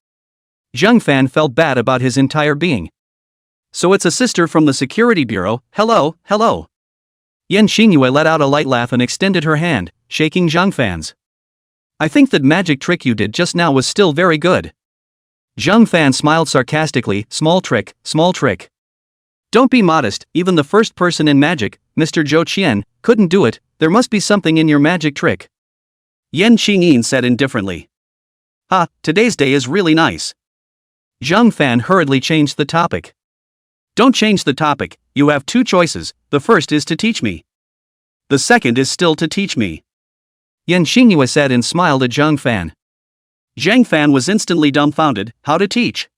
Zhang Fan felt bad about his entire being. So it's a sister from the security bureau, hello, hello. Yan Qingyue let out a light laugh and extended her hand, shaking Zhang Fan's. I think that magic trick you did just now was still very good. Zhang Fan smiled sarcastically, small trick, small trick. Don't be modest, even the first person in magic, Mr. Zhou Qian, couldn't do it, there must be something in your magic trick. Yan Qingyin said indifferently. Today's day is really nice. Zhang Fan hurriedly changed the topic. Don't change the topic, you have two choices, the first is to teach me. The second is still to teach me. Yan Xingyue said and smiled at Zhang Fan. Zhang Fan was instantly dumbfounded, how to teach?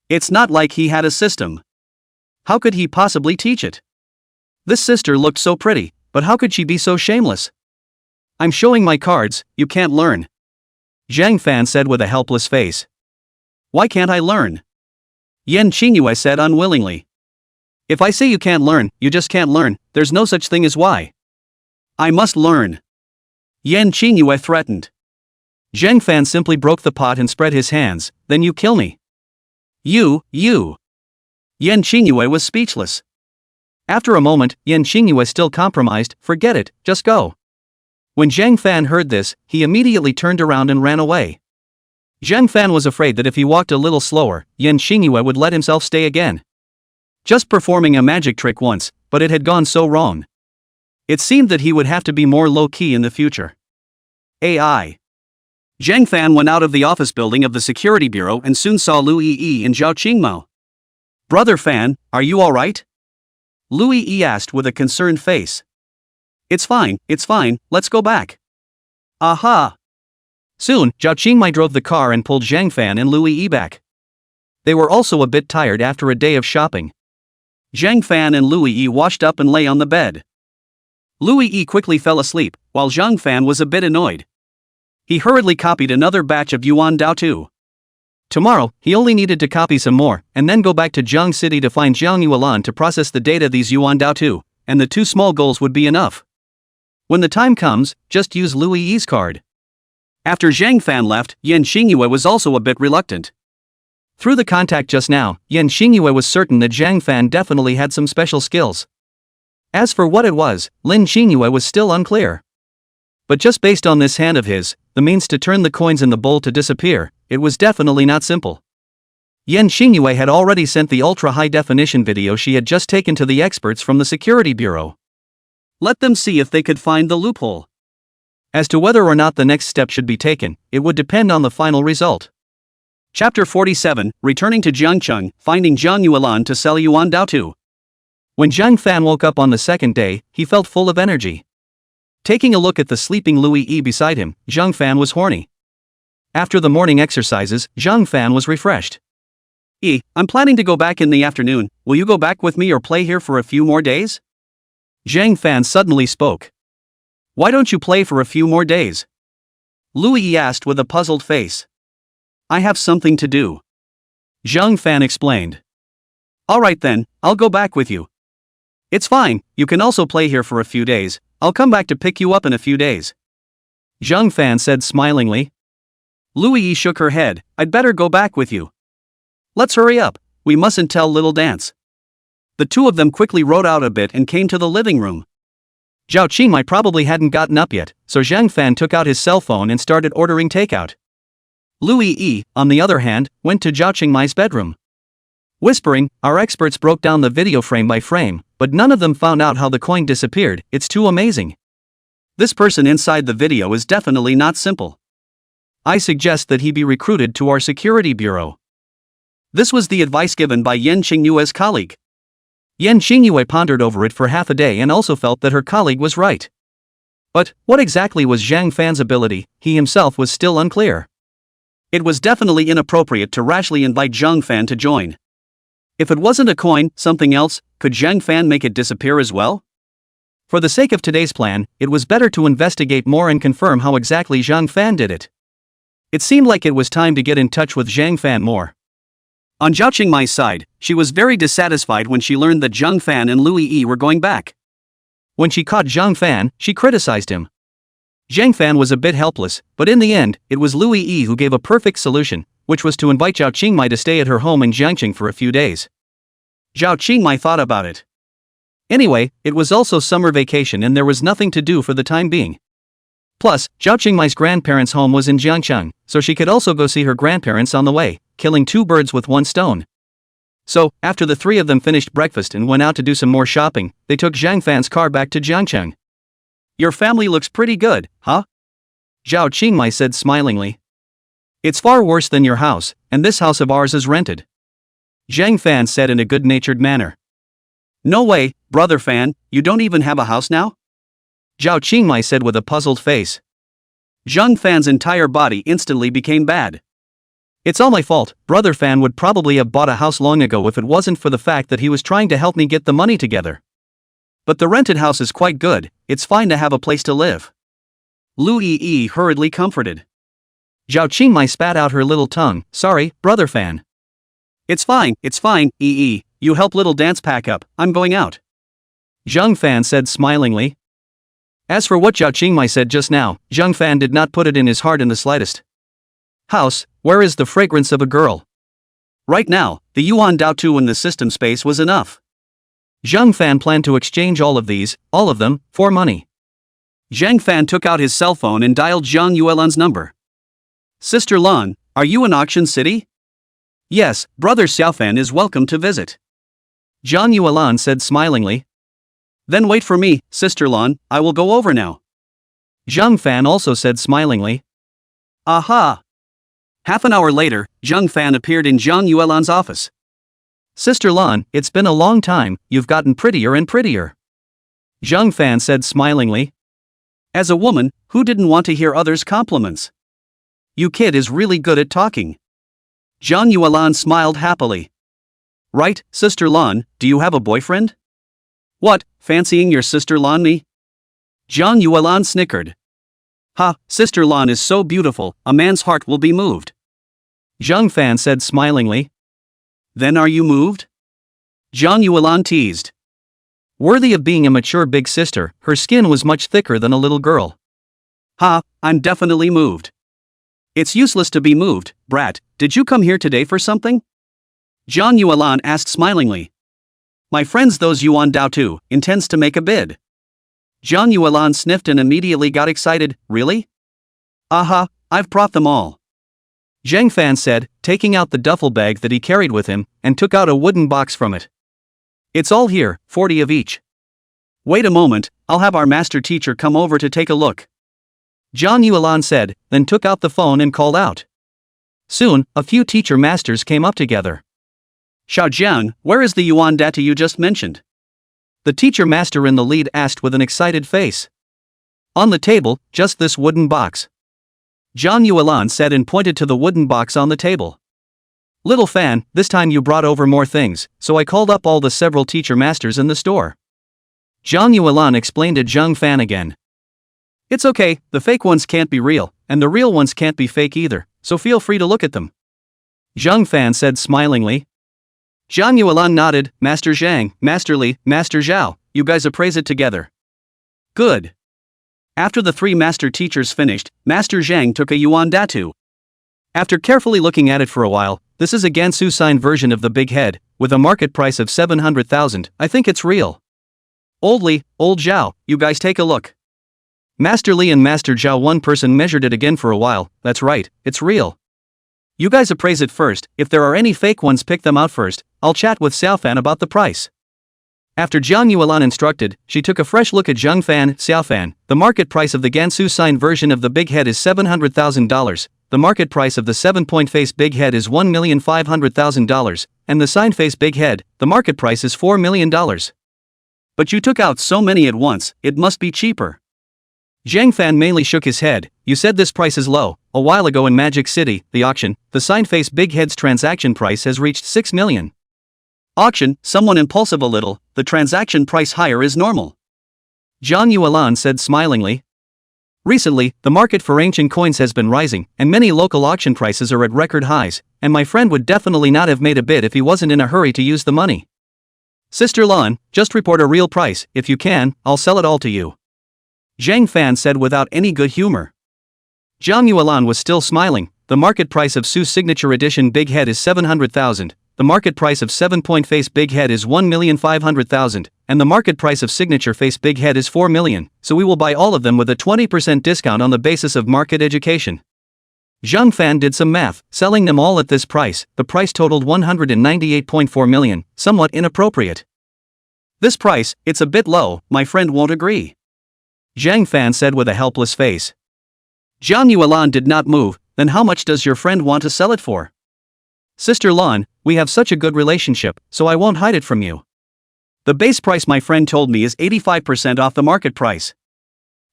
It's not like he had a system. How could he possibly teach it? This sister looked so pretty, but how could she be so shameless? I'm showing my cards, you can't learn. Zhang Fan said with a helpless face. Why can't I learn? Yan Qingyue said unwillingly. If I say you can't learn, you just can't learn, there's no such thing as why. I must learn. Yan Qingyue threatened. Zhang Fan simply broke the pot and spread his hands, then you kill me. You. Yan Qingyue was speechless. After a moment, Yan Qingyue still compromised, forget it, just go. When Zhang Fan heard this, he immediately turned around and ran away. Zhang Fan was afraid that if he walked a little slower, Yan Qingyue would let himself stay again. Just performing a magic trick once, but it had gone so wrong. It seemed that he would have to be more low-key in the future. AI. Zhang Fan went out of the office building of the security bureau and soon saw Lu Yi and Zhao Qingmao. Brother Fan, are you alright? Lu Yi asked with a concerned face. It's fine, let's go back. Aha! Soon, Zhao Qingmai drove the car and pulled Zhang Fan and Lu Yi back. They were also a bit tired after a day of shopping. Zhang Fan and Lu Yi washed up and lay on the bed. Lu Yi quickly fell asleep, while Zhang Fan was a bit annoyed. He hurriedly copied another batch of Yuan Dao 2. Tomorrow, he only needed to copy some more, and then go back to Jiang City to find Jiang Yuelan to process the data these Yuan Dao 2, and the 2 small goals would be enough. When the time comes, just use Lu Yi's card. After Zhang Fan left, Yan Xingyue was also a bit reluctant. Through the contact just now, Yan Xingyue was certain that Zhang Fan definitely had some special skills. As for what it was, Lin Xingyue was still unclear. But just based on this hand of his, the means to turn the coins in the bowl to disappear, it was definitely not simple. Yan Xingyue had already sent the ultra-high-definition video she had just taken to the experts from the security bureau. Let them see if they could find the loophole. As to whether or not the next step should be taken, it would depend on the final result. Chapter 47, Returning to Jiangcheng, Finding Jiang Yuelan to Sell Yuan Dao 2. When Zhang Fan woke up on the second day, he felt full of energy. Taking a look at the sleeping Lu Yi beside him, Zhang Fan was horny. After the morning exercises, Zhang Fan was refreshed. I'm planning to go back in the afternoon, will you go back with me or play here for a few more days? Zhang Fan suddenly spoke. Why don't you play for a few more days? Lu Yi asked with a puzzled face. I have something to do. Zhang Fan explained. Alright then, I'll go back with you. It's fine, you can also play here for a few days, I'll come back to pick you up in a few days. Zhang Fan said smilingly. Lu Yi shook her head, I'd better go back with you. Let's hurry up, we mustn't tell little Dance. The two of them quickly rode out a bit and came to the living room. Zhao Qingmai probably hadn't gotten up yet, so Zhang Fan took out his cell phone and started ordering takeout. Lu Yi, on the other hand, went to Zhao Qingmai's bedroom. Whispering, our experts broke down the video frame by frame, but none of them found out how the coin disappeared, it's too amazing. This person inside the video is definitely not simple. I suggest that he be recruited to our security bureau. This was the advice given by Yan Qingyue's colleague. Yan Xingyue pondered over it for half a day and also felt that her colleague was right. But, what exactly was Zhang Fan's ability, he himself was still unclear. It was definitely inappropriate to rashly invite Zhang Fan to join. If it wasn't a coin, something else, could Zhang Fan make it disappear as well? For the sake of today's plan, it was better to investigate more and confirm how exactly Zhang Fan did it. It seemed like it was time to get in touch with Zhang Fan more. On Zhao Qingmai's side, she was very dissatisfied when she learned that Zhang Fan and Lu Yi were going back. When she caught Zhang Fan, she criticized him. Zhang Fan was a bit helpless, but in the end, it was Lu Yi who gave a perfect solution, which was to invite Zhao Qingmai to stay at her home in Jiangcheng for a few days. Zhao Qingmai thought about it. Anyway, it was also summer vacation and there was nothing to do for the time being. Plus, Zhao Qingmai's grandparents' home was in Jiangcheng, so she could also go see her grandparents on the way, killing 2 birds with 1 stone. So, after the three of them finished breakfast and went out to do some more shopping, they took Zhang Fan's car back to Jiangcheng. Your family looks pretty good, huh? Zhao Qingmai said smilingly. It's far worse than your house, and this house of ours is rented. Zhang Fan said in a good-natured manner. No way, brother Fan, you don't even have a house now? Zhao Qingmai said with a puzzled face. Zhang Fan's entire body instantly became bad. It's all my fault. Brother Fan would probably have bought a house long ago if it wasn't for the fact that he was trying to help me get the money together. But the rented house is quite good, it's fine to have a place to live. Lu Yi hurriedly comforted. Zhao Qingmai spat out her little tongue. Sorry, brother Fan. It's fine, Yi. You help little dance pack up, I'm going out. Zhang Fan said smilingly. As for what Zhao Qingmai said just now, Zhang Fan did not put it in his heart in the slightest. House, where is the fragrance of a girl? Right now, the yuan Dao in the system space was enough. Zhang Fan planned to exchange all of them, for money. Zhang Fan took out his cell phone and dialed Zhang Yuelan's number. Sister Lan, are you in Auction City? Yes, brother Xiaofan is welcome to visit. Zhang Yuelan said smilingly. Then wait for me, Sister Lan, I will go over now. Zhang Fan also said smilingly. Aha! Half an hour later, Zhang Fan appeared in Zhang Yuelan's office. Sister Lan, it's been a long time, you've gotten prettier and prettier. Zhang Fan said smilingly. As a woman, who didn't want to hear others' compliments? You kid is really good at talking. Zhang Yuelan smiled happily. Right, Sister Lan, do you have a boyfriend? What, fancying your Sister Lan me? Zhang Yuelan snickered. Ha, Sister Lan is so beautiful, a man's heart will be moved. Zhang Fan said smilingly. Then are you moved? Zhang Yuelan teased. Worthy of being a mature big sister, her skin was much thicker than a little girl. Ha, I'm definitely moved. It's useless to be moved, brat, did you come here today for something? Zhang Yuelan asked smilingly. My friends those Yuan Dao intends to make a bid. Zhang Yuelan sniffed and immediately got excited, really? Aha, I've brought them all. Zhang Fan said, taking out the duffel bag that he carried with him, and took out a wooden box from it. It's all here, 40 of each. Wait a moment, I'll have our master teacher come over to take a look. Zhang Yuelan said, then took out the phone and called out. Soon, a few teacher masters came up together. Xiaojiang, where is the yuan data you just mentioned? The teacher master in the lead asked with an excited face. On the table, just this wooden box. Zhang Yuelan said and pointed to the wooden box on the table. Little Fan, this time you brought over more things, so I called up all the several teacher masters in the store. Zhang Yuelan explained to Zhang Fan again. It's okay, the fake ones can't be real, and the real ones can't be fake either, so feel free to look at them. Zhang Fan said smilingly. Zhang Yuelan nodded, Master Zhang, Master Li, Master Zhao, you guys appraise it together. Good. After the three master teachers finished, Master Zhang took a yuan datu. After carefully looking at it for a while, this is a Gansu sign version of the big head, with a market price of 700,000, I think it's real. Old Li, Old Zhao, you guys take a look. Master Li and Master Zhao one person measured it again for a while, that's right, it's real. You guys appraise it first, if there are any fake ones pick them out first, I'll chat with Xiaofan about the price. After Zhang Yuelan instructed, she took a fresh look at Zhang Fan, Xiaofan, the market price of the Gansu sign version of the big head is $700,000, the market price of the 7-point face big head is $1,500,000, and the sign face big head, the market price is $4 million. But you took out so many at once, it must be cheaper. Zhang Fan mainly shook his head, you said this price is low, a while ago in Magic City, the auction, the sign face big head's transaction price has reached 6 million. Auction, someone impulsive a little, the transaction price higher is normal. Zhang Yuelan said smilingly. Recently, the market for ancient coins has been rising, and many local auction prices are at record highs, and my friend would definitely not have made a bid if he wasn't in a hurry to use the money. Sister Lan, just report a real price, if you can, I'll sell it all to you. Zhang Fan said without any good humor. Zhang Yuelan was still smiling, the market price of Su's signature edition big head is 700,000, the market price of 7-point face big head is 1,500,000, and the market price of signature face big head is 4 million, so we will buy all of them with a 20% discount on the basis of market education. Zhang Fan did some math, selling them all at this price. The price totaled 198.4 million, somewhat inappropriate. This price, it's a bit low, my friend won't agree. Zhang Fan said with a helpless face. Zhang Yuelan did not move. Then how much does your friend want to sell it for? Sister Lan, we have such a good relationship, so I won't hide it from you. The base price my friend told me is 85% off the market price.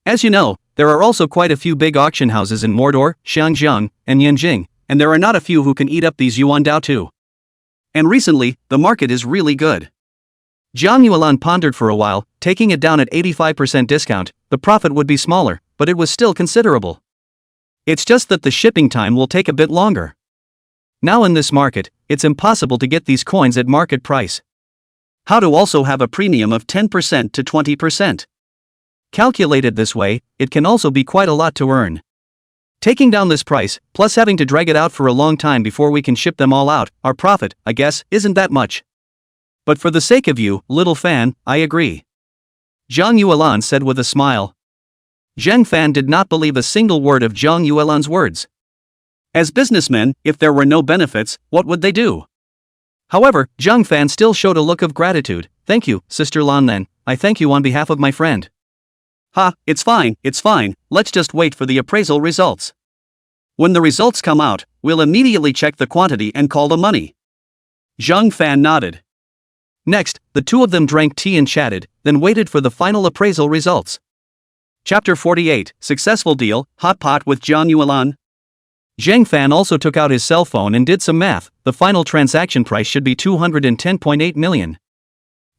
As you know, there are also quite a few big auction houses in Mordor, Xiangjiang, and Yanjing, and there are not a few who can eat up these yuan dao too. And recently, the market is really good. Zhang Yuelan pondered for a while, taking it down at 85% discount, the profit would be smaller, but it was still considerable. It's just that the shipping time will take a bit longer. Now in this market, it's impossible to get these coins at market price. How to also have a premium of 10% to 20%. Calculated this way, it can also be quite a lot to earn. Taking down this price, plus having to drag it out for a long time before we can ship them all out, our profit, I guess, isn't that much. But for the sake of you, little fan, I agree. Zhang Yuelan said with a smile. Zhang Fan did not believe a single word of Zhang Yuelan's words. As businessmen, if there were no benefits, what would they do? However, Zhang Fan still showed a look of gratitude. Thank you, Sister Lan then, I thank you on behalf of my friend. Ha, it's fine, let's just wait for the appraisal results. When the results come out, we'll immediately check the quantity and call the money. Zhang Fan nodded. Next, the two of them drank tea and chatted, then waited for the final appraisal results. Chapter 48, Successful Deal, Hot Pot with Zhang Yuelan. Zhang Fan also took out his cell phone and did some math. The final transaction price should be 210.8 million.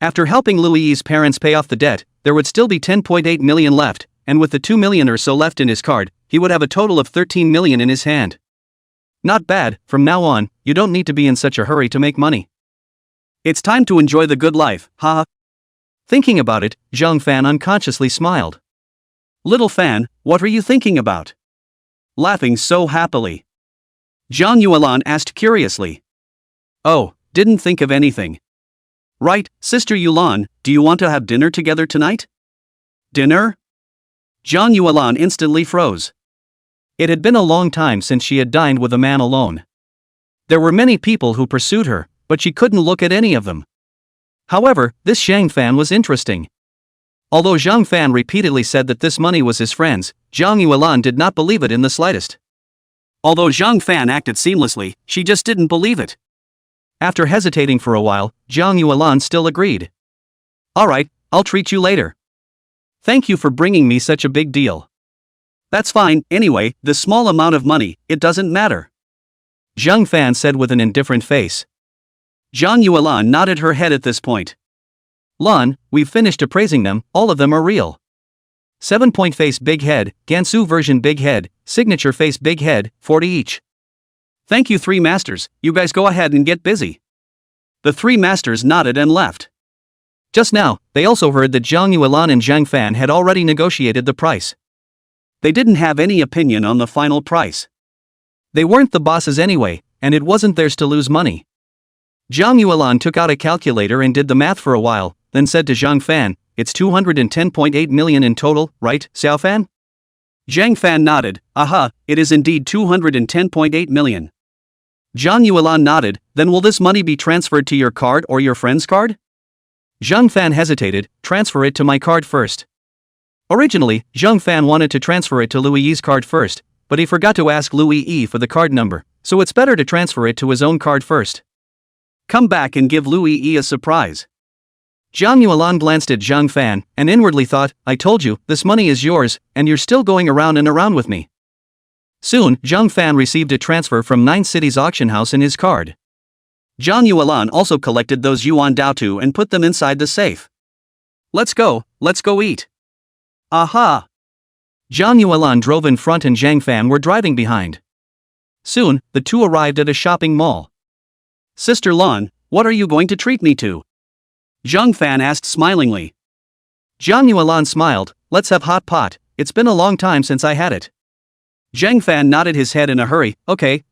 After helping Louis's parents pay off the debt, there would still be 10.8 million left, and with the 2 million or so left in his card, he would have a total of 13 million in his hand. Not bad, from now on, you don't need to be in such a hurry to make money. It's time to enjoy the good life, haha. Thinking about it, Zhang Fan unconsciously smiled. Little fan, what are you thinking about? Laughing so happily. Zhang Yuelan asked curiously. Oh, didn't think of anything. Right, Sister Yuelan, do you want to have dinner together tonight? Dinner? Zhang Yuelan instantly froze. It had been a long time since she had dined with a man alone. There were many people who pursued her, but she couldn't look at any of them. However, this Zhang Fan was interesting. Although Zhang Fan repeatedly said that this money was his friend's, Zhang Yuelan did not believe it in the slightest. Although Zhang Fan acted seamlessly, she just didn't believe it. After hesitating for a while, Zhang Yuelan still agreed. Alright, I'll treat you later. Thank you for bringing me such a big deal. That's fine, anyway, this small amount of money, it doesn't matter. Zhang Fan said with an indifferent face. Zhang Yuelan nodded her head at this point. Lan, we've finished appraising them, all of them are real. 7-point face big head, Gansu version big head, signature face big head, 40 each. Thank you 3 masters, you guys go ahead and get busy. The 3 masters nodded and left. Just now, they also heard that Zhang Yuelan and Zhang Fan had already negotiated the price. They didn't have any opinion on the final price. They weren't the bosses anyway, and it wasn't theirs to lose money. Zhang Yuelan took out a calculator and did the math for a while, then said to Zhang Fan, it's 210.8 million in total, right, Xiao Fan? Zhang Fan nodded, aha, it is indeed 210.8 million. Zhang Yuelan nodded, then will this money be transferred to your card or your friend's card? Zhang Fan hesitated, transfer it to my card first. Originally, Zhang Fan wanted to transfer it to Louis's card first, but he forgot to ask Louis for the card number, so it's better to transfer it to his own card first. Come back and give Louis a surprise. Zhang Yuelan glanced at Zhang Fan, and inwardly thought, I told you, this money is yours, and you're still going around and around with me. Soon, Zhang Fan received a transfer from 9 Cities auction house in his card. Zhang Yuelan also collected those yuan daotu and put them inside the safe. Let's go eat. Aha! Zhang Yuelan drove in front and Zhang Fan were driving behind. Soon, the two arrived at a shopping mall. Sister Lan, what are you going to treat me to? Zhang Fan asked smilingly. Zhang Yuelan smiled, let's have hot pot, it's been a long time since I had it. Zhang Fan nodded his head in a hurry, okay.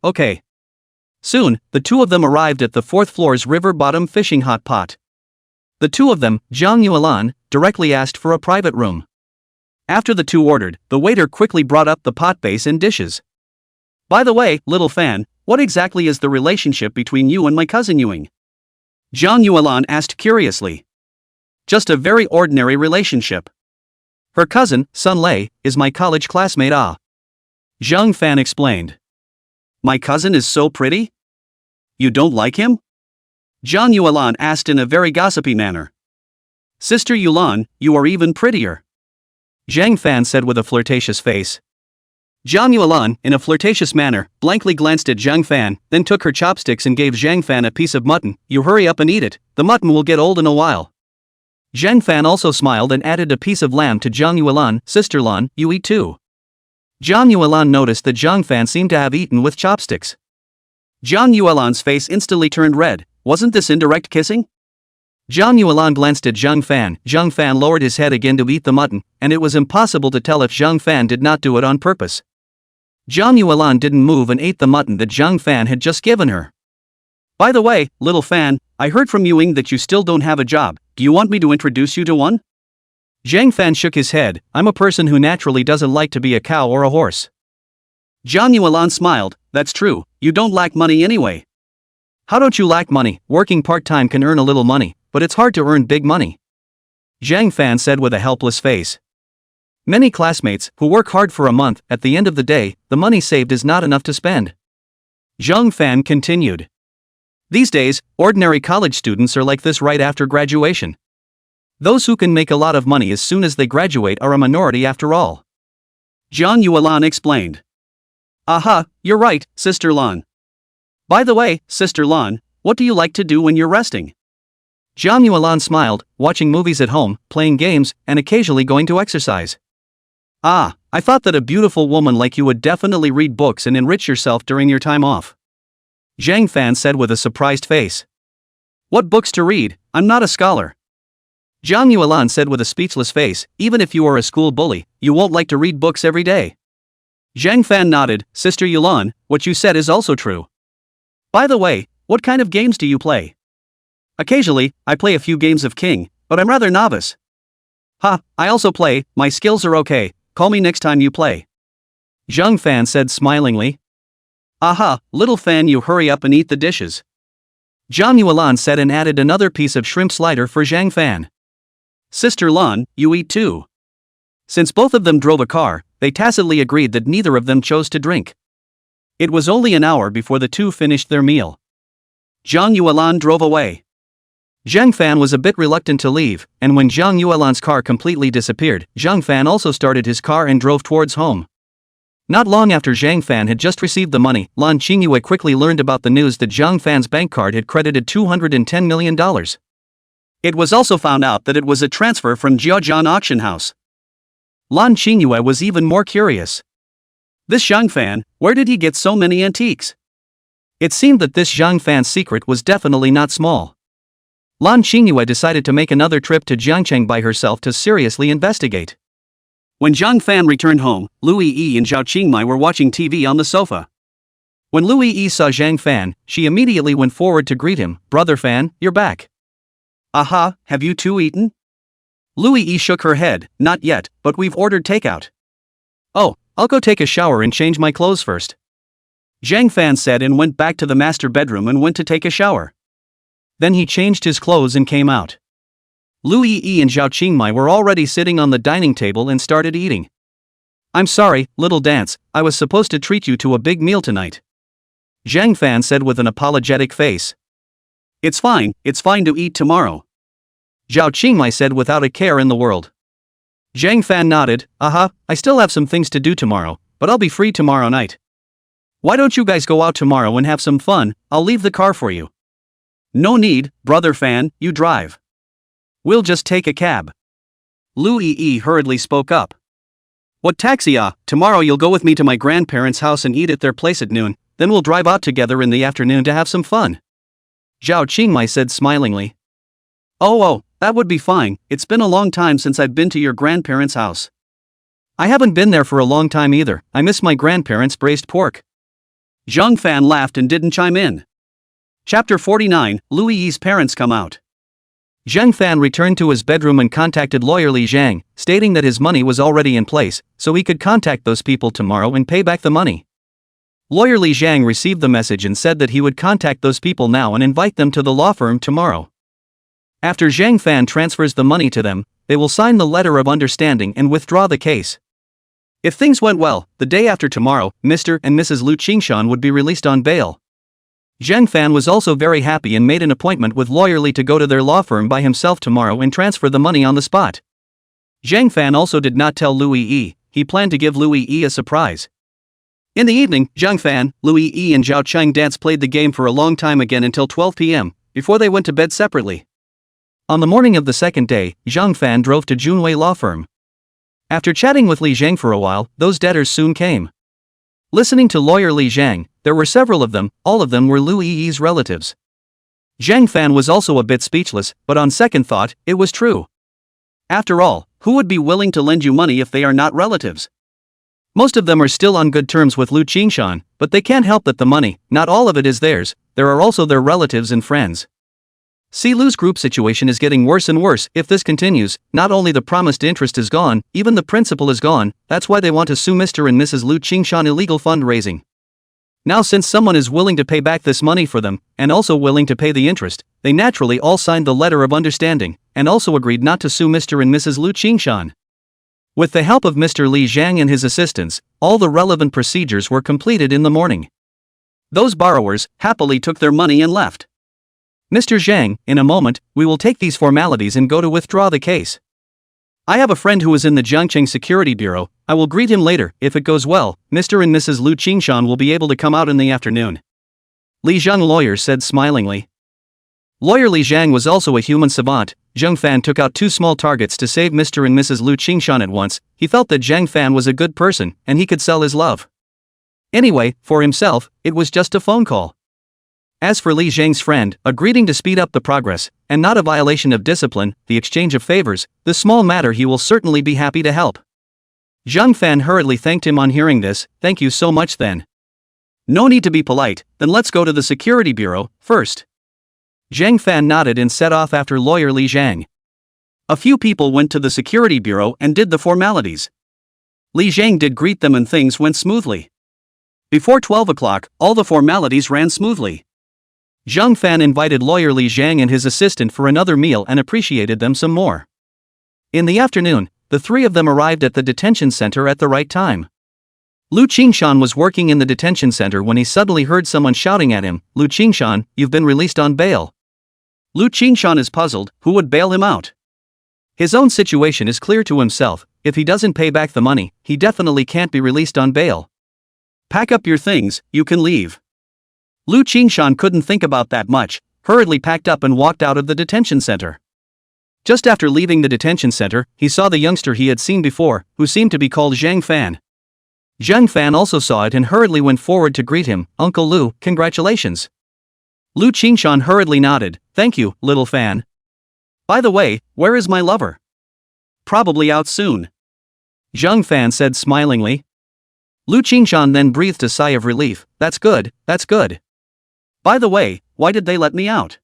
Soon, the two of them arrived at the 4th floor's river bottom fishing hot pot. The two of them, Zhang Yuelan, directly asked for a private room. After the two ordered, the waiter quickly brought up the pot base and dishes. By the way, little fan, what exactly is the relationship between you and my cousin Ewing? Zhang Yuelan asked curiously. Just a very ordinary relationship. Her cousin, Sun Lei, is my college classmate. Zhang Fan explained. My cousin is so pretty? You don't like him? Zhang Yuelan asked in a very gossipy manner. Sister Yulan, you are even prettier. Zhang Fan said with a flirtatious face. Zhang Yuelan, in a flirtatious manner, blankly glanced at Zhang Fan, then took her chopsticks and gave Zhang Fan a piece of mutton. You hurry up and eat it, the mutton will get old in a while. Zhang Fan also smiled and added a piece of lamb to Zhang Yuelan. Sister Lan, you eat too. Zhang Yuelan noticed that Zhang Fan seemed to have eaten with chopsticks. Zhang Yuelan's face instantly turned red. Wasn't this indirect kissing? Zhang Yuelan glanced at Zhang Fan. Zhang Fan lowered his head again to eat the mutton, and it was impossible to tell if Zhang Fan did not do it on purpose. Zhang Yuelan didn't move and ate the mutton that Zhang Fan had just given her. By the way, little fan, I heard from Ewing that you still don't have a job. Do you want me to introduce you to one? Zhang Fan shook his head. I'm a person who naturally doesn't like to be a cow or a horse. Zhang Yuelan smiled. That's true, you don't lack money anyway. How don't you lack money? Working part-time can earn a little money, but it's hard to earn big money. Zhang Fan said with a helpless face. Many classmates who work hard for a month, at the end of the day, the money saved is not enough to spend. Zhang Fan continued. These days, ordinary college students are like this right after graduation. Those who can make a lot of money as soon as they graduate are a minority after all. Zhang Yuelan explained. Aha, you're right, Sister Lan. By the way, Sister Lan, what do you like to do when you're resting? Zhang Yuelan smiled, watching movies at home, playing games, and occasionally going to exercise. I thought that a beautiful woman like you would definitely read books and enrich yourself during your time off. Zhang Fan said with a surprised face. What books to read? I'm not a scholar. Zhang Yuelan said with a speechless face, even if you are a school bully, you won't like to read books every day. Zhang Fan nodded. Sister Yuelan, what you said is also true. By the way, what kind of games do you play? Occasionally, I play a few games of King, but I'm rather novice. I also play, my skills are okay, call me next time you play. Zhang Fan said smilingly. Aha, little fan, you hurry up and eat the dishes. Zhang Yuelan said and added another piece of shrimp slider for Zhang Fan. Sister Lan, you eat too. Since both of them drove a car, they tacitly agreed that neither of them chose to drink. It was only an hour before the two finished their meal. Zhang Yuelan drove away. Zhang Fan was a bit reluctant to leave, and when Zhang Yuelan's car completely disappeared, Zhang Fan also started his car and drove towards home. Not long after Zhang Fan had just received the money, Lan Qingyue quickly learned about the news that Zhang Fan's bank card had credited $210 million. It was also found out that it was a transfer from Jiajian auction house. Lan Qingyue was even more curious. This Zhang Fan, where did he get so many antiques? It seemed that this Zhang Fan's secret was definitely not small. Lan Qingyue decided to make another trip to Jiangcheng by herself to seriously investigate. When Zhang Fan returned home, Lu Yi and Zhao Qingmai were watching TV on the sofa. When Lu Yi saw Zhang Fan, she immediately went forward to greet him. Brother Fan, you're back. Aha, have you two eaten? Lu Yi shook her head. Not yet, but we've ordered takeout. Oh, I'll go take a shower and change my clothes first. Zhang Fan said and went back to the master bedroom and went to take a shower. Then he changed his clothes and came out. Lu Yi and Zhao Qingmai were already sitting on the dining table and started eating. I'm sorry, little dance, I was supposed to treat you to a big meal tonight. Zhang Fan said with an apologetic face. It's fine to eat tomorrow. Zhao Qingmai said without a care in the world. Zhang Fan nodded. I still have some things to do tomorrow, but I'll be free tomorrow night. Why don't you guys go out tomorrow and have some fun? I'll leave the car for you. No need, brother Fan, you drive. We'll just take a cab. Lu Yi hurriedly spoke up. What taxi? Tomorrow you'll go with me to my grandparents' house and eat at their place at noon, then we'll drive out together in the afternoon to have some fun. Zhao Qingmai said smilingly. Oh, that would be fine, it's been a long time since I've been to your grandparents' house. I haven't been there for a long time either, I miss my grandparents' braised pork. Zhang Fan laughed and didn't chime in. Chapter 49, Lu Yi's parents come out. Zhang Fan returned to his bedroom and contacted lawyer Li Zhang, stating that his money was already in place, so he could contact those people tomorrow and pay back the money. Lawyer Li Jiang received the message and said that he would contact those people now and invite them to the law firm tomorrow. After Zhang Fan transfers the money to them, they will sign the letter of understanding and withdraw the case. If things went well, the day after tomorrow, Mr. and Mrs. Lu Qingshan would be released on bail. Zhang Fan was also very happy and made an appointment with Lawyer Li to go to their law firm by himself tomorrow and transfer the money on the spot. Zhang Fan also did not tell Lu Yi, he planned to give Lu Yi a surprise. In the evening, Zhang Fan, Lu Yi and Zhao Cheng Dance played the game for a long time again until 12 p.m., before they went to bed separately. On the morning of the second day, Zhang Fan drove to Junwei Law Firm. After chatting with Li Zhang for a while, those debtors soon came. Listening to Lawyer Li Zhang, there were several of them, all of them were Lu Yi's relatives. Zhang Fan was also a bit speechless, but on second thought, it was true. After all, who would be willing to lend you money if they are not relatives? Most of them are still on good terms with Lu Qingshan, but they can't help that the money, not all of it is theirs, there are also their relatives and friends. See, Lu's group situation is getting worse and worse. If this continues, not only the promised interest is gone, even the principal is gone. That's why they want to sue Mr. and Mrs. Lu Qingshan illegal fundraising. Now since someone is willing to pay back this money for them, and also willing to pay the interest, they naturally all signed the letter of understanding, and also agreed not to sue Mr. and Mrs. Lu Qingshan. With the help of Mr. Li Zhang and his assistants, all the relevant procedures were completed in the morning. Those borrowers happily took their money and left. Mr. Zhang, in a moment, we will take these formalities and go to withdraw the case. I have a friend who is in the Jiangcheng Security Bureau, I will greet him later. If it goes well, Mr. and Mrs. Lu Qingshan will be able to come out in the afternoon. Li Zhang lawyer said smilingly. Lawyer Li Zhang was also a human savant. Zhang Fan took out 2 small targets to save Mr. and Mrs. Lu Qingshan at once. He felt that Zhang Fan was a good person, and he could sell his love. Anyway, for himself, it was just a phone call. As for Li Zhang's friend, a greeting to speed up the progress, and not a violation of discipline, the exchange of favors, the small matter he will certainly be happy to help. Zhang Fan hurriedly thanked him on hearing this. Thank you so much then. No need to be polite, then let's go to the security bureau, first. Zhang Fan nodded and set off after Lawyer Li Zhang. A few people went to the security bureau and did the formalities. Li Zhang did greet them and things went smoothly. Before 12 o'clock, all the formalities ran smoothly. Zhang Fan invited Lawyer Li Zhang and his assistant for another meal and appreciated them some more. In the afternoon, the 3 of them arrived at the detention center at the right time. Lu Qingshan was working in the detention center when he suddenly heard someone shouting at him, Lu Qingshan, you've been released on bail. Lu Qingshan is puzzled, who would bail him out? His own situation is clear to himself, if he doesn't pay back the money, he definitely can't be released on bail. Pack up your things, you can leave. Lu Qingshan couldn't think about that much, hurriedly packed up and walked out of the detention center. Just after leaving the detention center, he saw the youngster he had seen before, who seemed to be called Zhang Fan. Zhang Fan also saw it and hurriedly went forward to greet him. Uncle Lu, congratulations. Lu Qingshan hurriedly nodded. Thank you, little Fan. By the way, where is my lover? Probably out soon. Zhang Fan said smilingly. Lu Qingshan then breathed a sigh of relief. That's good, that's good. By the way, why did they let me out?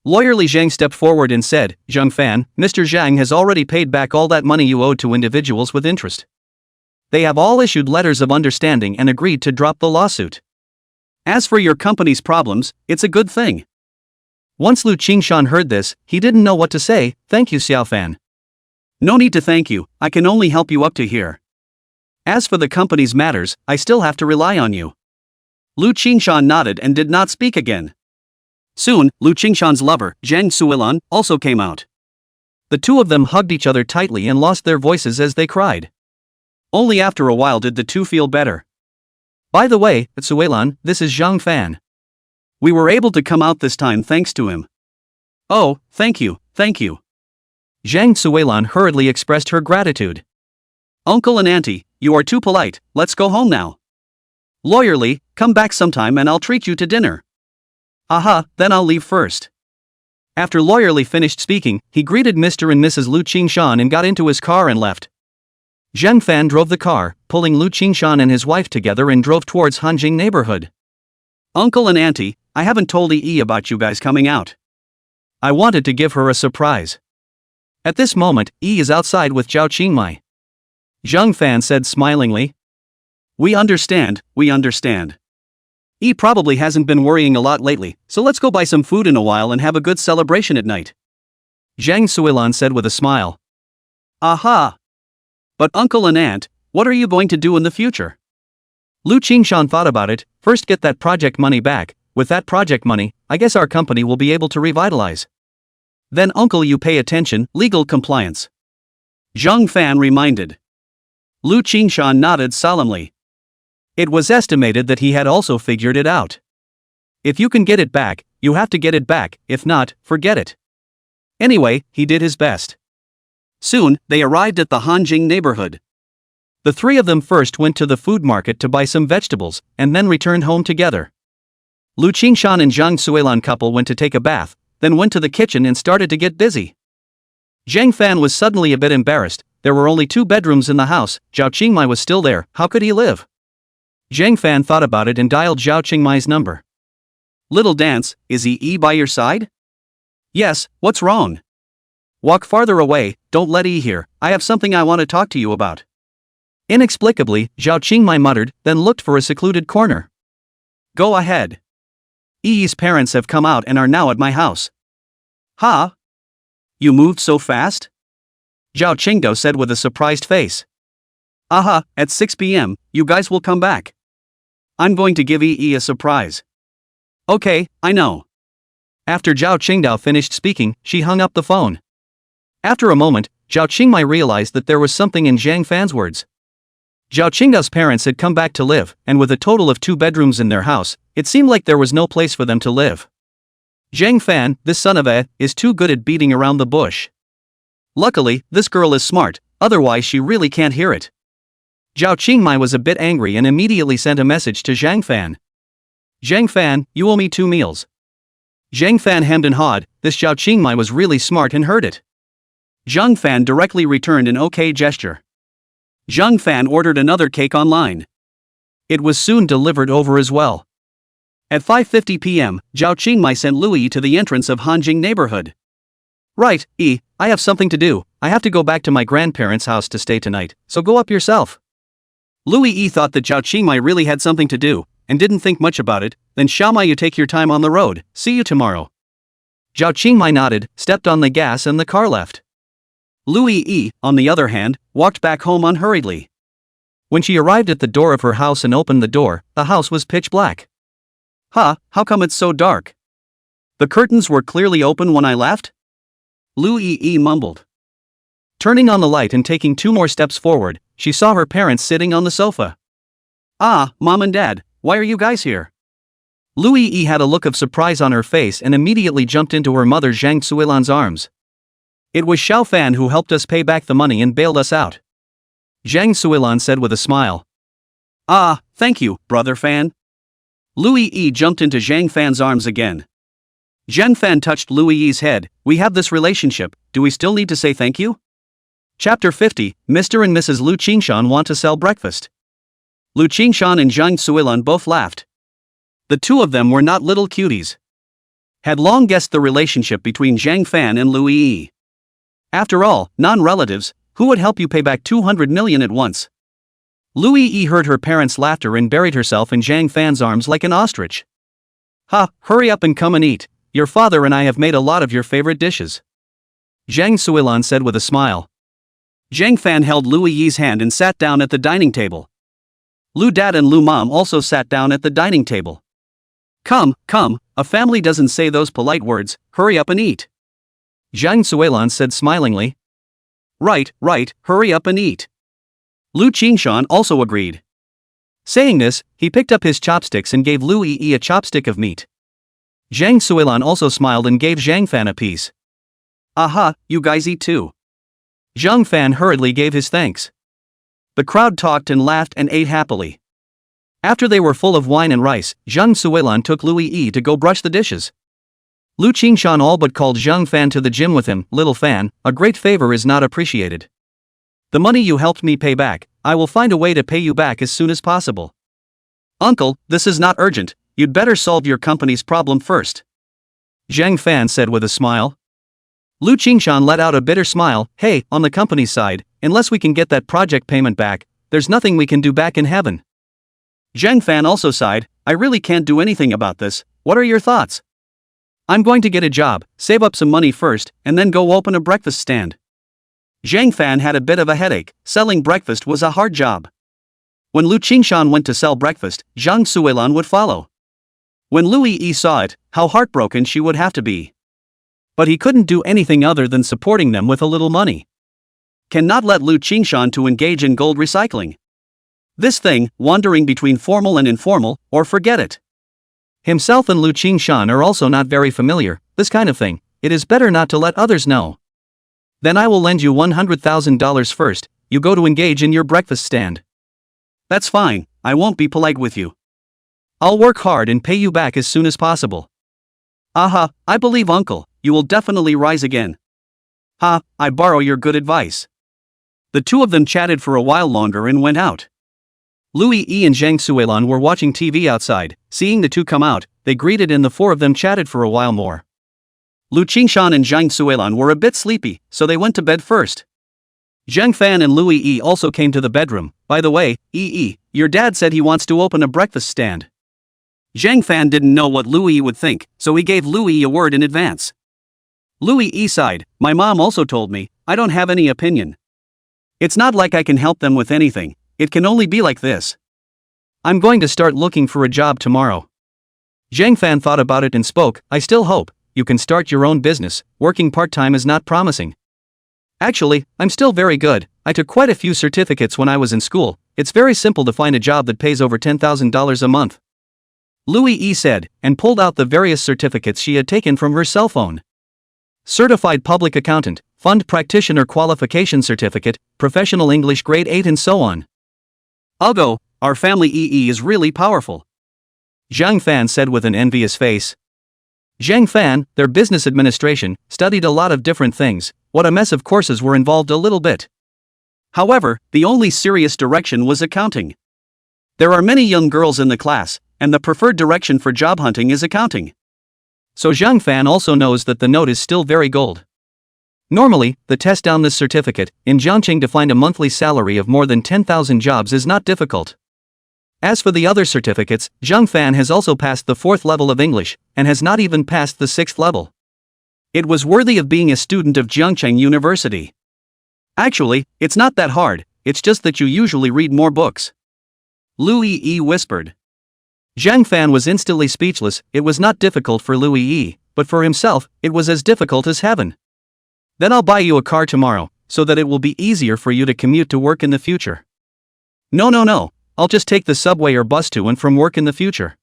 Lawyer Li Zhang stepped forward and said, Zhang Fan, Mr. Zhang has already paid back all that money you owed to individuals with interest. They have all issued letters of understanding and agreed to drop the lawsuit. As for your company's problems, it's a good thing. Once Lu Qingshan heard this, he didn't know what to say. Thank you, Xiao Fan. No need to thank you, I can only help you up to here. As for the company's matters, I still have to rely on you. Lu Qingshan nodded and did not speak again. Soon, Lu Qingshan's lover, Zhang Suilan, also came out. The 2 of them hugged each other tightly and lost their voices as they cried. Only after a while did the 2 feel better. By the way, Suilan, this is Zhang Fan. We were able to come out this time thanks to him. Oh, thank you, thank you. Zhang Suilan hurriedly expressed her gratitude. Uncle and Auntie, you are too polite, let's go home now. Lawyer Li, come back sometime and I'll treat you to dinner. Aha, then I'll leave first. After Lawyer Li finished speaking, he greeted Mr. and Mrs. Lu Qingshan and got into his car and left. Zhang Fan drove the car, pulling Lu Qingshan and his wife together and drove towards Hanjing neighborhood. Uncle and Auntie, I haven't told Yi about you guys coming out. I wanted to give her a surprise. At this moment, Yi is outside with Zhao Qingmai. Zhang Fan said smilingly. We understand, we understand. He probably hasn't been worrying a lot lately, so let's go buy some food in a while and have a good celebration at night. Zhang Suilan said with a smile. Aha! But uncle and aunt, what are you going to do in the future? Lu Qingshan thought about it. First, get that project money back. With that project money, I guess our company will be able to revitalize. Then uncle, you pay attention, legal compliance. Zhang Fan reminded. Lu Qingshan nodded solemnly. It was estimated that he had also figured it out. If you can get it back, you have to get it back, if not, forget it. Anyway, he did his best. Soon, they arrived at the Hanjing neighborhood. The three of them first went to the food market to buy some vegetables, and then returned home together. Lu Qingshan and Zhang Suilan couple went to take a bath, then went to the kitchen and started to get busy. Zhang Fan was suddenly a bit embarrassed. There were only 2 bedrooms in the house. Zhao Qingmai was still there. How could he live? Zhang Fan thought about it and dialed Zhao Qingmai's number. Little dance, is he by your side? Yes, what's wrong? Walk farther away, don't let hear. I have something I want to talk to you about. Inexplicably, Zhao Qingmai muttered, then looked for a secluded corner. Go ahead. Yi's parents have come out and are now at my house. Huh? You moved so fast? Zhao Qingdao said with a surprised face. Aha, at 6 p.m., you guys will come back. I'm going to give Yi a surprise. Okay, I know. After Zhao Qingdao finished speaking, she hung up the phone. After a moment, Zhao Qingmai realized that there was something in Zhang Fan's words. Zhao Qingdao's parents had come back to live, and with a total of 2 bedrooms in their house, it seemed like there was no place for them to live. Zhang Fan, this son of a, is too good at beating around the bush. Luckily, this girl is smart, otherwise she really can't hear it. Zhao Qingmai was a bit angry and immediately sent a message to Zhang Fan. Zhang Fan, you owe me 2 meals. Zhang Fan hemmed and hawed. This Zhao Qingmai was really smart and heard it. Zhang Fan directly returned an okay gesture. Zhang Fan ordered another cake online. It was soon delivered over as well. At 5:50 p.m., Zhao Qingmai sent Lu Yi to the entrance of Hanjing neighborhood. Right, Yi, I have something to do. I have to go back to my grandparents' house to stay tonight, so go up yourself. Lu Yi thought that Zhao Qingmai really had something to do, and didn't think much about it. Then Xiaomai, you take your time on the road, see you tomorrow. Zhao Qingmai nodded, stepped on the gas and the car left. Lu Yi, on the other hand, walked back home unhurriedly. When she arrived at the door of her house and opened the door, the house was pitch black. Huh, how come it's so dark? The curtains were clearly open when I left? Lu Yi mumbled. Turning on the light and taking 2 more steps forward, she saw her parents sitting on the sofa. Ah, Mom and Dad, why are you guys here? Lu Yi had a look of surprise on her face and immediately jumped into her mother Zhang Suilan's arms. It was Xiao Fan who helped us pay back the money and bailed us out. Zhang Suilan said with a smile. Ah, thank you, brother Fan. Lu Yi jumped into Zhang Fan's arms again. Zhang Fan touched Lu Yi's head. We have this relationship, do we still need to say thank you? Chapter 50, Mr. and Mrs. Lu Qingshan want to sell breakfast. Lu Qingshan and Zhang Suilan both laughed. The 2 of them were not little cuties. Had long guessed the relationship between Zhang Fan and Lu Yi. After all, non-relatives, who would help you pay back 200 million at once? Lu Yi heard her parents' laughter and buried herself in Zhang Fan's arms like an ostrich. Ha, hurry up and come and eat. Your father and I have made a lot of your favorite dishes. Zhang Suilan said with a smile. Zhang Fan held Lu Yi's hand and sat down at the dining table. Lu Dad and Lu Mom also sat down at the dining table. Come, a family doesn't say those polite words, hurry up and eat. Zhang Suilan said smilingly. Right, hurry up and eat. Lu Qingshan also agreed. Saying this, he picked up his chopsticks and gave Lu Yi a chopstick of meat. Zhang Suilan also smiled and gave Zhang Fan a piece. Aha, you guys eat too. Zhang Fan hurriedly gave his thanks. The crowd talked and laughed and ate happily. After they were full of wine and rice, Zhang Suilan took Lu Yi to go brush the dishes. Lu Qingshan all but called Zhang Fan to the gym with him. Little Fan, a great favor is not appreciated. The money you helped me pay back, I will find a way to pay you back as soon as possible. Uncle, this is not urgent, you'd better solve your company's problem first. Zhang Fan said with a smile. Lu Qingshan let out a bitter smile. Hey, on the company's side, unless we can get that project payment back, there's nothing we can do back in heaven. Zhang Fan also sighed. I really can't do anything about this, what are your thoughts? I'm going to get a job, save up some money first, and then go open a breakfast stand. Zhang Fan had a bit of a headache, selling breakfast was a hard job. When Lu Qingshan went to sell breakfast, Zhang Suilan would follow. When Lu Yi saw it, how heartbroken she would have to be. But he couldn't do anything other than supporting them with a little money. Cannot let Lu Qingshan to engage in gold recycling. This thing, wandering between formal and informal, or forget it. Himself and Lu Qingshan are also not very familiar, this kind of thing, it is better not to let others know. Then I will lend you $100,000 first, you go to engage in your breakfast stand. That's fine, I won't be polite with you. I'll work hard and pay you back as soon as possible. Aha, I believe uncle, you will definitely rise again. Ha, I borrow your good advice. The two of them chatted for a while longer and went out. Lu Yi and Zhang Suilan were watching TV outside, seeing the two come out, they greeted and the four of them chatted for a while more. Lu Qingshan and Zhang Suilan were a bit sleepy, so they went to bed first. Zhang Fan and Lu Yi also came to the bedroom. By the way, Yi, your dad said he wants to open a breakfast stand. Zhang Fan didn't know what Lu Yi would think, so he gave Lu Yi a word in advance. Lu Yi sighed, my mom also told me, I don't have any opinion. It's not like I can help them with anything, it can only be like this. I'm going to start looking for a job tomorrow. Zhang Fan thought about it and spoke, I still hope, you can start your own business, working part-time is not promising. Actually, I'm still very good, I took quite a few certificates when I was in school, it's very simple to find a job that pays over $10,000 a month. Lu Yi said, and pulled out the various certificates she had taken from her cell phone. Certified Public Accountant, Fund Practitioner Qualification Certificate, Professional English Grade 8 and so on. Uggo, our family EE is really powerful. Zhang Fan said with an envious face. Zhang Fan, their business administration, studied a lot of different things, what a mess of courses were involved a little bit. However, the only serious direction was accounting. There are many young girls in the class, and the preferred direction for job hunting is accounting. So Zhang Fan also knows that the note is still very gold. Normally, the test down this certificate, in Jiangqing to find a monthly salary of more than 10,000 jobs is not difficult. As for the other certificates, Zhang Fan has also passed the 4th level of English, and has not even passed the 6th level. It was worthy of being a student of Jiangqing University. Actually, it's not that hard, it's just that you usually read more books. Lu Yi whispered. Zhang Fan was instantly speechless, it was not difficult for Lu Yi, but for himself, it was as difficult as heaven. Then I'll buy you a car tomorrow, so that it will be easier for you to commute to work in the future. No, I'll just take the subway or bus to and from work in the future.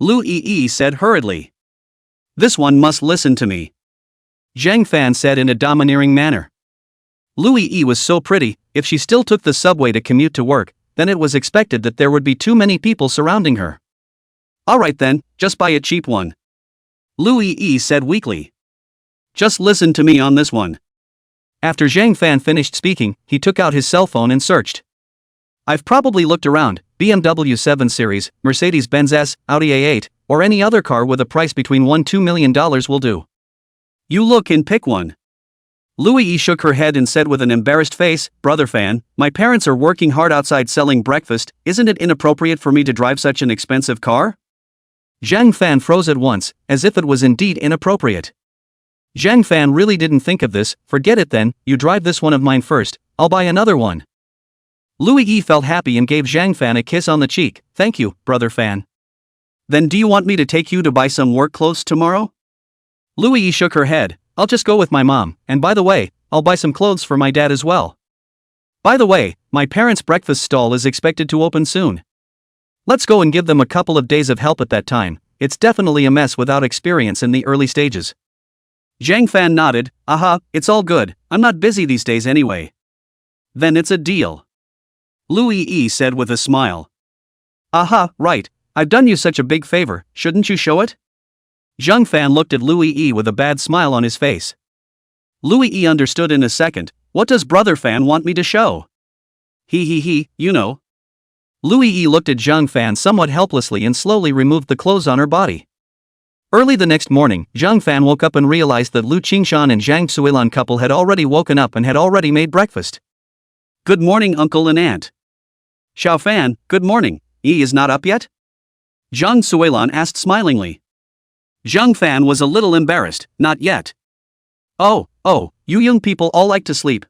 Lu Yi said hurriedly. This one must listen to me. Zhang Fan said in a domineering manner. Lu Yi was so pretty, if she still took the subway to commute to work, then it was expected that there would be too many people surrounding her. Alright then, just buy a cheap one. Lu Yi said weakly. Just listen to me on this one. After Zhang Fan finished speaking, he took out his cell phone and searched. I've probably looked around, BMW 7 Series, Mercedes-Benz S, Audi A8, or any other car with a price between $1–2 million will do. You look and pick one. Lu Yi shook her head and said with an embarrassed face, Brother Fan, my parents are working hard outside selling breakfast, isn't it inappropriate for me to drive such an expensive car? Zhang Fan froze at once, as if it was indeed inappropriate. Zhang Fan really didn't think of this, forget it then, you drive this one of mine first, I'll buy another one. Lu Yi felt happy and gave Zhang Fan a kiss on the cheek, thank you, Brother Fan. Then do you want me to take you to buy some work clothes tomorrow? Lu Yi shook her head, I'll just go with my mom, and by the way, I'll buy some clothes for my dad as well. By the way, my parents' breakfast stall is expected to open soon. Let's go and give them a couple of days of help at that time, it's definitely a mess without experience in the early stages. Zhang Fan nodded, aha, it's all good, I'm not busy these days anyway. Then it's a deal. Lu Yi said with a smile. Aha, right, I've done you such a big favor, shouldn't you show it? Zhang Fan looked at Lu Yi with a bad smile on his face. Lu Yi understood in a second, what does Brother Fan want me to show? He, you know. Lu Yi looked at Zhang Fan somewhat helplessly and slowly removed the clothes on her body. Early the next morning, Zhang Fan woke up and realized that Lu Qingshan and Zhang Suilan couple had already woken up and had already made breakfast. Good morning, Uncle and Aunt. Xiao Fan, good morning, Yi is not up yet? Zhang Suilan asked smilingly. Zhang Fan was a little embarrassed. Not yet. Oh, you young people all like to sleep.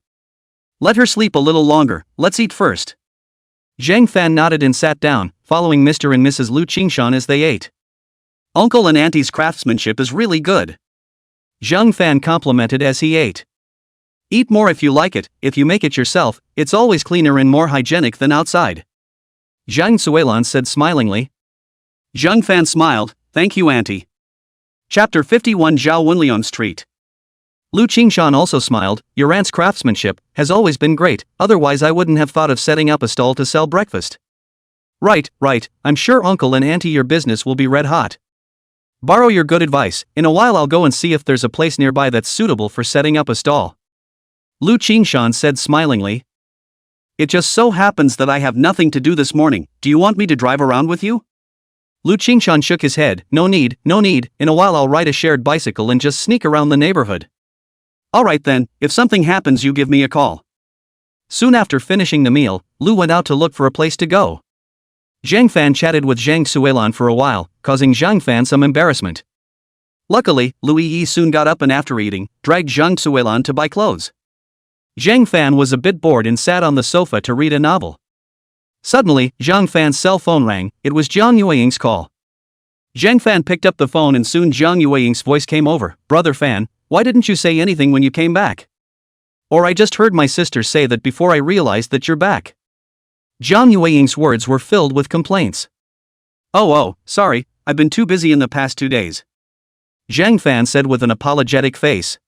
Let her sleep a little longer, let's eat first. Zhang Fan nodded and sat down, following Mr. and Mrs. Lu Qingshan as they ate. Uncle and Auntie's craftsmanship is really good. Zhang Fan complimented as he ate. Eat more if you like it, if you make it yourself, it's always cleaner and more hygienic than outside. Zhang Suilan said smilingly. Zhang Fan smiled, thank you Auntie. Chapter 51 Zhao Wenliang Street. Lu Qingshan also smiled, your aunt's craftsmanship has always been great, otherwise I wouldn't have thought of setting up a stall to sell breakfast. Right, I'm sure Uncle and Auntie your business will be red hot. Borrow your good advice, in a while I'll go and see if there's a place nearby that's suitable for setting up a stall. Lu Qingshan said smilingly. It just so happens that I have nothing to do this morning, do you want me to drive around with you? Lu Qingshan shook his head, no need, in a while I'll ride a shared bicycle and just sneak around the neighborhood. Alright then, if something happens you give me a call. Soon after finishing the meal, Lu went out to look for a place to go. Zhang Fan chatted with Zhang Suilan for a while, causing Zhang Fan some embarrassment. Luckily, Lu Yi soon got up and after eating, dragged Zhang Suilan to buy clothes. Zhang Fan was a bit bored and sat on the sofa to read a novel. Suddenly, Zhang Fan's cell phone rang, it was Zhang Yueying's call. Zhang Fan picked up the phone and soon Zhang Yueying's voice came over, Brother Fan, why didn't you say anything when you came back? Or I just heard my sister say that before I realized that you're back. Zhang Yueying's words were filled with complaints. Oh, sorry, I've been too busy in the past 2 days. Zhang Fan said with an apologetic face.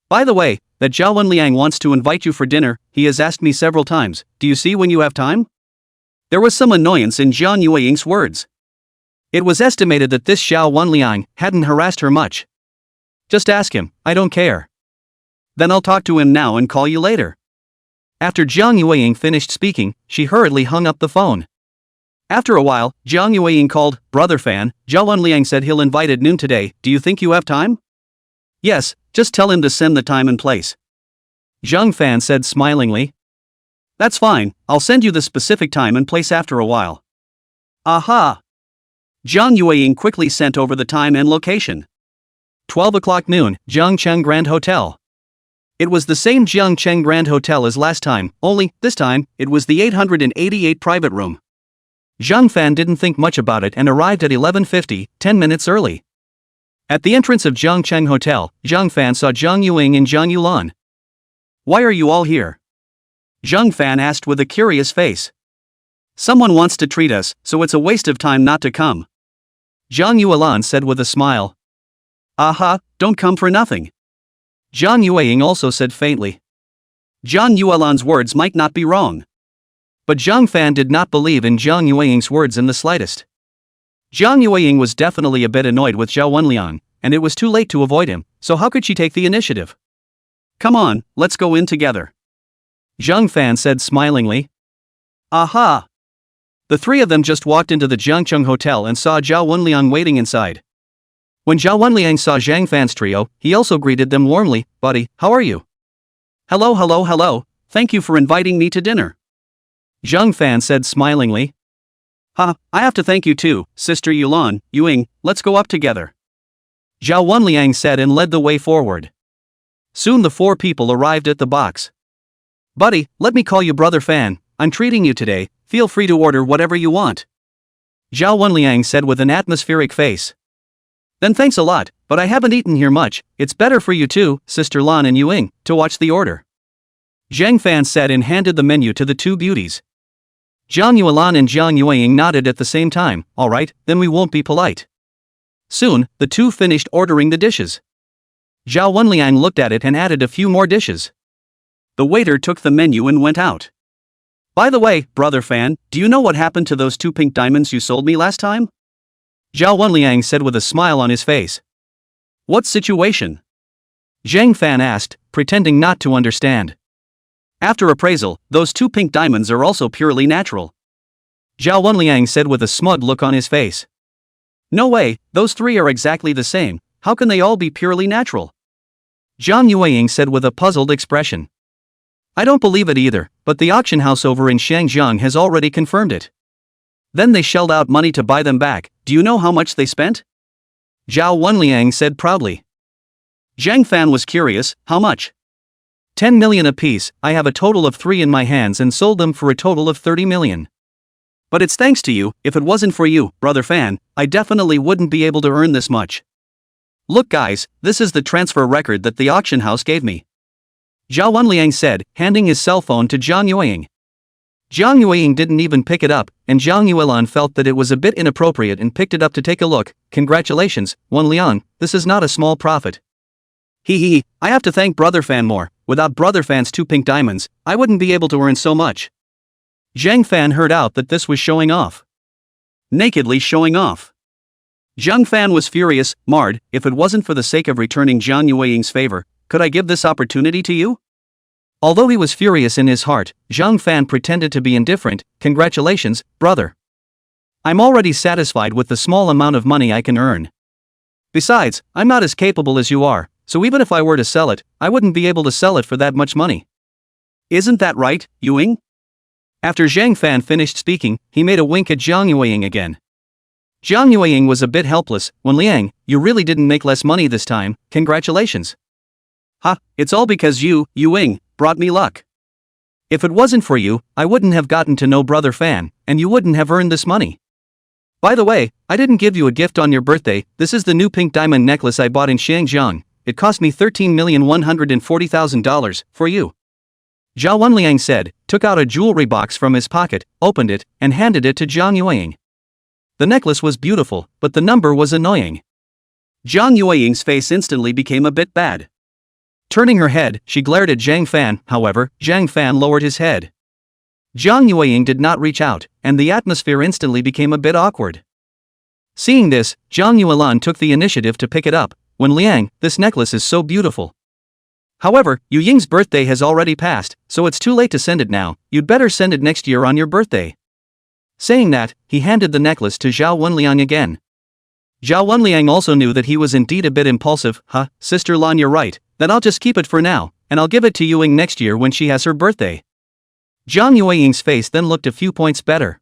By the way, that Zhao Wenliang wants to invite you for dinner, he has asked me several times, do you see when you have time? There was some annoyance in Zhang Yueying's words. It was estimated that this Zhao Wenliang hadn't harassed her much. Just ask him, I don't care. Then I'll talk to him now and call you later. After Zhang Yueying finished speaking, she hurriedly hung up the phone. After a while, Zhang Yueying called, Brother Fan, Zhao Wenliang said he'll invite at noon today, do you think you have time? Yes, just tell him to send the time and place. Zhang Fan said smilingly. That's fine, I'll send you the specific time and place after a while. Aha! Zhang Yueying quickly sent over the time and location. 12 o'clock noon, Jiangcheng Grand Hotel. It was the same Jiangcheng Grand Hotel as last time, only, this time, it was the 888 private room. Zhang Fan didn't think much about it and arrived at 11:50, 10 minutes early. At the entrance of Jiangcheng Hotel, Zhang Fan saw Zhang Yueying and Zhang Yulan. Why are you all here? Zhang Fan asked with a curious face. Someone wants to treat us, so it's a waste of time not to come. Zhang Yulan said with a smile. Aha, don't come for nothing. Zhang Yueying also said faintly. Zhang Yuelan's words might not be wrong. But Zhang Fan did not believe in Zhang Yueying's words in the slightest. Zhang Yueying was definitely a bit annoyed with Zhao Wenliang, and it was too late to avoid him, so how could she take the initiative? Come on, let's go in together. Zhang Fan said smilingly. Aha! The three of them just walked into the Jiangcheng Hotel and saw Zhao Wenliang waiting inside. When Zhao Wenliang saw Zhang Fan's trio, he also greeted them warmly, Buddy, how are you? Hello, thank you for inviting me to dinner. Zhang Fan said smilingly. I have to thank you too, Sister Yulan, Yuing, let's go up together. Zhao Wenliang said and led the way forward. Soon the four people arrived at the box. Buddy, let me call you Brother Fan, I'm treating you today, feel free to order whatever you want. Zhao Wenliang said with an atmospheric face. Then thanks a lot, but I haven't eaten here much, it's better for you two, Sister Lan and Yuing, to watch the order. Zhang Fan said and handed the menu to the two beauties. Zhang Yuelan and Zhang Yueying nodded at the same time, alright, then we won't be polite. Soon, the two finished ordering the dishes. Zhao Wenliang looked at it and added a few more dishes. The waiter took the menu and went out. By the way, Brother Fan, do you know what happened to those 2 pink diamonds you sold me last time? Zhao Wenliang said with a smile on his face. What situation? Zhang Fan asked, pretending not to understand. After appraisal, those 2 pink diamonds are also purely natural. Zhao Wenliang said with a smug look on his face. No way, those 3 are exactly the same, how can they all be purely natural? Zhang Yueying said with a puzzled expression. I don't believe it either, but the auction house over in Shangjiang has already confirmed it. Then they shelled out money to buy them back. Do you know how much they spent? Zhao Wenliang said proudly. Zhang Fan was curious, how much? 10 million apiece. I have a total of 3 in my hands and sold them for a total of 30 million. But it's thanks to you. If it wasn't for you, brother Fan, I definitely wouldn't be able to earn this much. Look guys, this is the transfer record that the auction house gave me. Zhao Wenliang said, handing his cell phone to Zhang Yueying. Zhang Yueying didn't even pick it up, and Zhang Yuelan felt that it was a bit inappropriate and picked it up to take a look. Congratulations, Wenliang, this is not a small profit. Hee, I have to thank Brother Fan more. Without Brother Fan's 2 pink diamonds, I wouldn't be able to earn so much. Zhang Fan heard out that this was showing off. Nakedly showing off. Zhang Fan was furious, marred. If it wasn't for the sake of returning Zhang Yueying's favor, could I give this opportunity to you? Although he was furious in his heart, Zhang Fan pretended to be indifferent. Congratulations, brother. I'm already satisfied with the small amount of money I can earn. Besides, I'm not as capable as you are, so even if I were to sell it, I wouldn't be able to sell it for that much money. Isn't that right, Yueying? After Zhang Fan finished speaking, he made a wink at Zhang Yueying again. Zhang Yueying was a bit helpless. Wenliang, you really didn't make less money this time, congratulations. Ha, it's all because you, Yueying, brought me luck. If it wasn't for you, I wouldn't have gotten to know Brother Fan, and you wouldn't have earned this money. By the way, I didn't give you a gift on your birthday. This is the new pink diamond necklace I bought in Shangjiang. It cost me $13,140,000 for you. Zhao Wenliang said, took out a jewelry box from his pocket, opened it, and handed it to Zhang Yueying. The necklace was beautiful, but the number was annoying. Zhang Yueying's face instantly became a bit bad. Turning her head, she glared at Zhang Fan. However, Zhang Fan lowered his head. Zhang Yueying did not reach out, and the atmosphere instantly became a bit awkward. Seeing this, Zhang Yuelan took the initiative to pick it up. Wenliang, this necklace is so beautiful. However, Yueying's birthday has already passed, so it's too late to send it now. You'd better send it next year on your birthday. Saying that, he handed the necklace to Zhao Wenliang again. Zhao Wenliang also knew that he was indeed a bit impulsive. Sister Lan, you're right, then I'll just keep it for now, and I'll give it to Yueying next year when she has her birthday. Zhang Yueying's face then looked a few points better.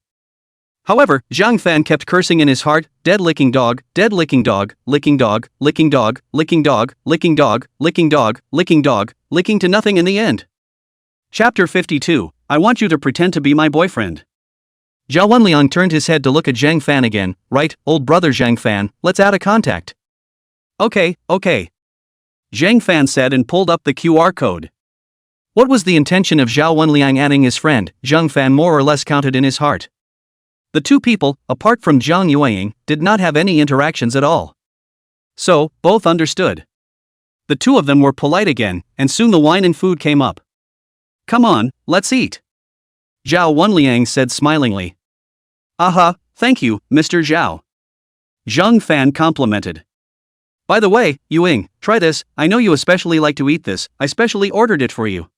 However, Zhang Fan kept cursing in his heart, dead licking dog, licking dog, licking dog, licking dog, licking dog, licking dog, licking dog, licking dog, licking to nothing in the end. Chapter 52, I want you to pretend to be my boyfriend. Zhao Wenliang turned his head to look at Zhang Fan again. Right, old brother Zhang Fan, let's add a contact. Okay. Zhang Fan said and pulled up the QR code. What was the intention of Zhao Wenliang adding his friend, Zhang Fan more or less counted in his heart. The two people, apart from Zhang Yueying, did not have any interactions at all. So, both understood. The two of them were polite again, and soon the wine and food came up. Come on, let's eat. Zhao Wenliang said smilingly. Thank you, Mr. Zhao. Zhang Fan complimented. By the way, Yueying, try this, I know you especially like to eat this, I specially ordered it for you.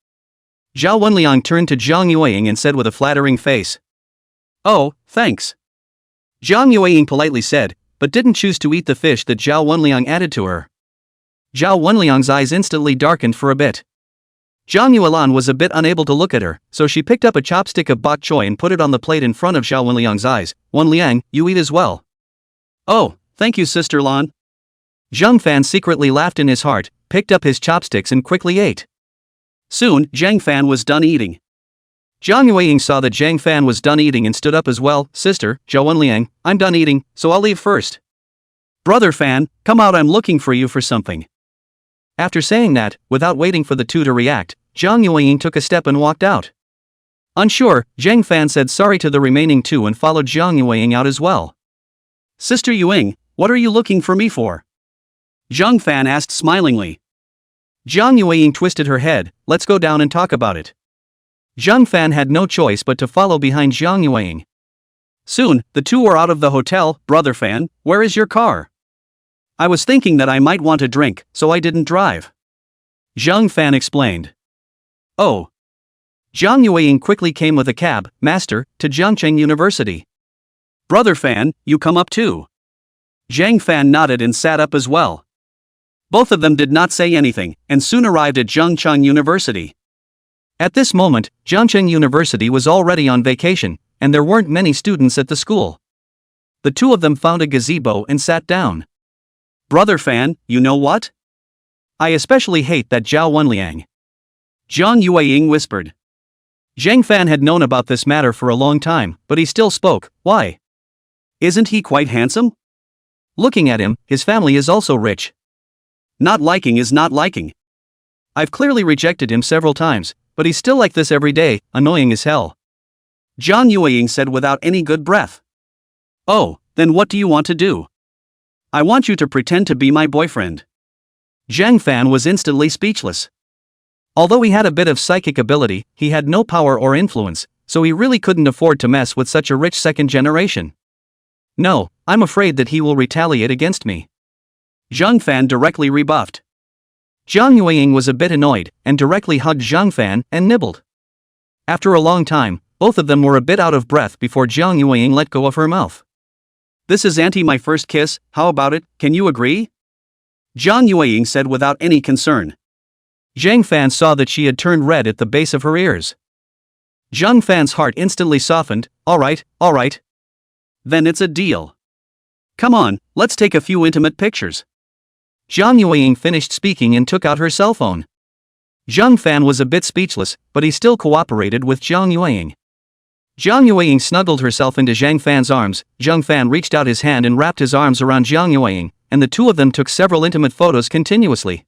Zhao Wenliang turned to Zhang Yueying and said with a flattering face. Oh, thanks. Zhang Yueying politely said, but didn't choose to eat the fish that Zhao Wenliang added to her. Zhao Wenliang's eyes instantly darkened for a bit. Zhang Yuelan was a bit unable to look at her, so she picked up a chopstick of bok choy and put it on the plate in front of Zhao Wenliang's eyes. Wenliang, you eat as well. Oh, thank you, Sister Lan. Zhang Fan secretly laughed in his heart, picked up his chopsticks and quickly ate. Soon, Zhang Fan was done eating. Zhang Yueying saw that Zhang Fan was done eating and stood up as well. Sister, Zhao Wenliang, I'm done eating, so I'll leave first. Brother Fan, come out, I'm looking for you for something. After saying that, without waiting for the two to react, Zhang Yueying took a step and walked out. Unsure, Zhang Fan said sorry to the remaining two and followed Zhang Yueying out as well. Sister Yueying, what are you looking for me for? Zhang Fan asked smilingly. Zhang Yueying twisted her head. Let's go down and talk about it. Zhang Fan had no choice but to follow behind Zhang Yueying. Soon, the two were out of the hotel. Brother Fan, where is your car? I was thinking that I might want a drink, so I didn't drive. Zhang Fan explained. Oh. Zhang Yueying quickly came with a cab, master, to Jiangcheng University. Brother Fan, you come up too. Zhang Fan nodded and sat up as well. Both of them did not say anything, and soon arrived at Jiangcheng University. At this moment, Jiangcheng University was already on vacation. and there weren't many students at the school. The two of them found a gazebo and sat down. Brother Fan, you know what? I especially hate that Zhao Wenliang. Zhang Yueying whispered. Zhang Fan had known about this matter for a long time, but he still spoke. Why? Isn't he quite handsome? Looking at him, his family is also rich. Not liking is not liking. I've clearly rejected him several times, but he's still like this every day, annoying as hell. Zhang Yueying said without any good breath. Oh, then what do you want to do? I want you to pretend to be my boyfriend. Zhang Fan was instantly speechless. Although he had a bit of psychic ability, he had no power or influence, so he really couldn't afford to mess with such a rich second generation. No, I'm afraid that he will retaliate against me. Zhang Fan directly rebuffed. Zhang Yueying was a bit annoyed, and directly hugged Zhang Fan and nibbled. After a long time, both of them were a bit out of breath before Zhang Yueying let go of her mouth. This is Auntie my first kiss, how about it, can you agree? Zhang Yueying said without any concern. Zhang Fan saw that she had turned red at the base of her ears. Zhang Fan's heart instantly softened. Alright. Then it's a deal. Come on, let's take a few intimate pictures. Zhang Yueying finished speaking and took out her cell phone. Zhang Fan was a bit speechless, but he still cooperated with Zhang Yueying. Zhang Yueying snuggled herself into Zhang Fan's arms. Zhang Fan reached out his hand and wrapped his arms around Zhang Yueying, and the two of them took several intimate photos continuously.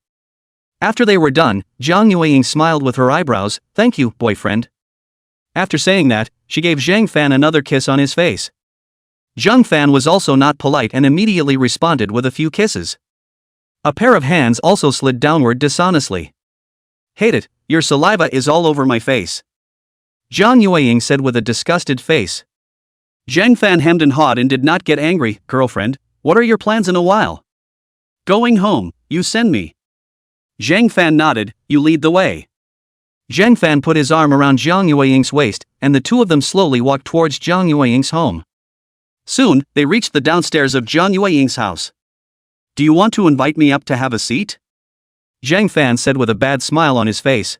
After they were done, Zhang Yueying smiled with her eyebrows. Thank you, boyfriend. After saying that, she gave Zhang Fan another kiss on his face. Zhang Fan was also not polite and immediately responded with a few kisses. A pair of hands also slid downward dishonestly. Hate it, your saliva is all over my face. Zhang Yueying said with a disgusted face. Zhang Fan hemmed and hawed and did not get angry. Girlfriend, what are your plans in a while? Going home, you send me. Zhang Fan nodded. You lead the way. Zhang Fan put his arm around Zhang Yueying's waist, and the two of them slowly walked towards Zhang Yueying's home. Soon, they reached the downstairs of Zhang Yueying's house. Do you want to invite me up to have a seat? Zhang Fan said with a bad smile on his face.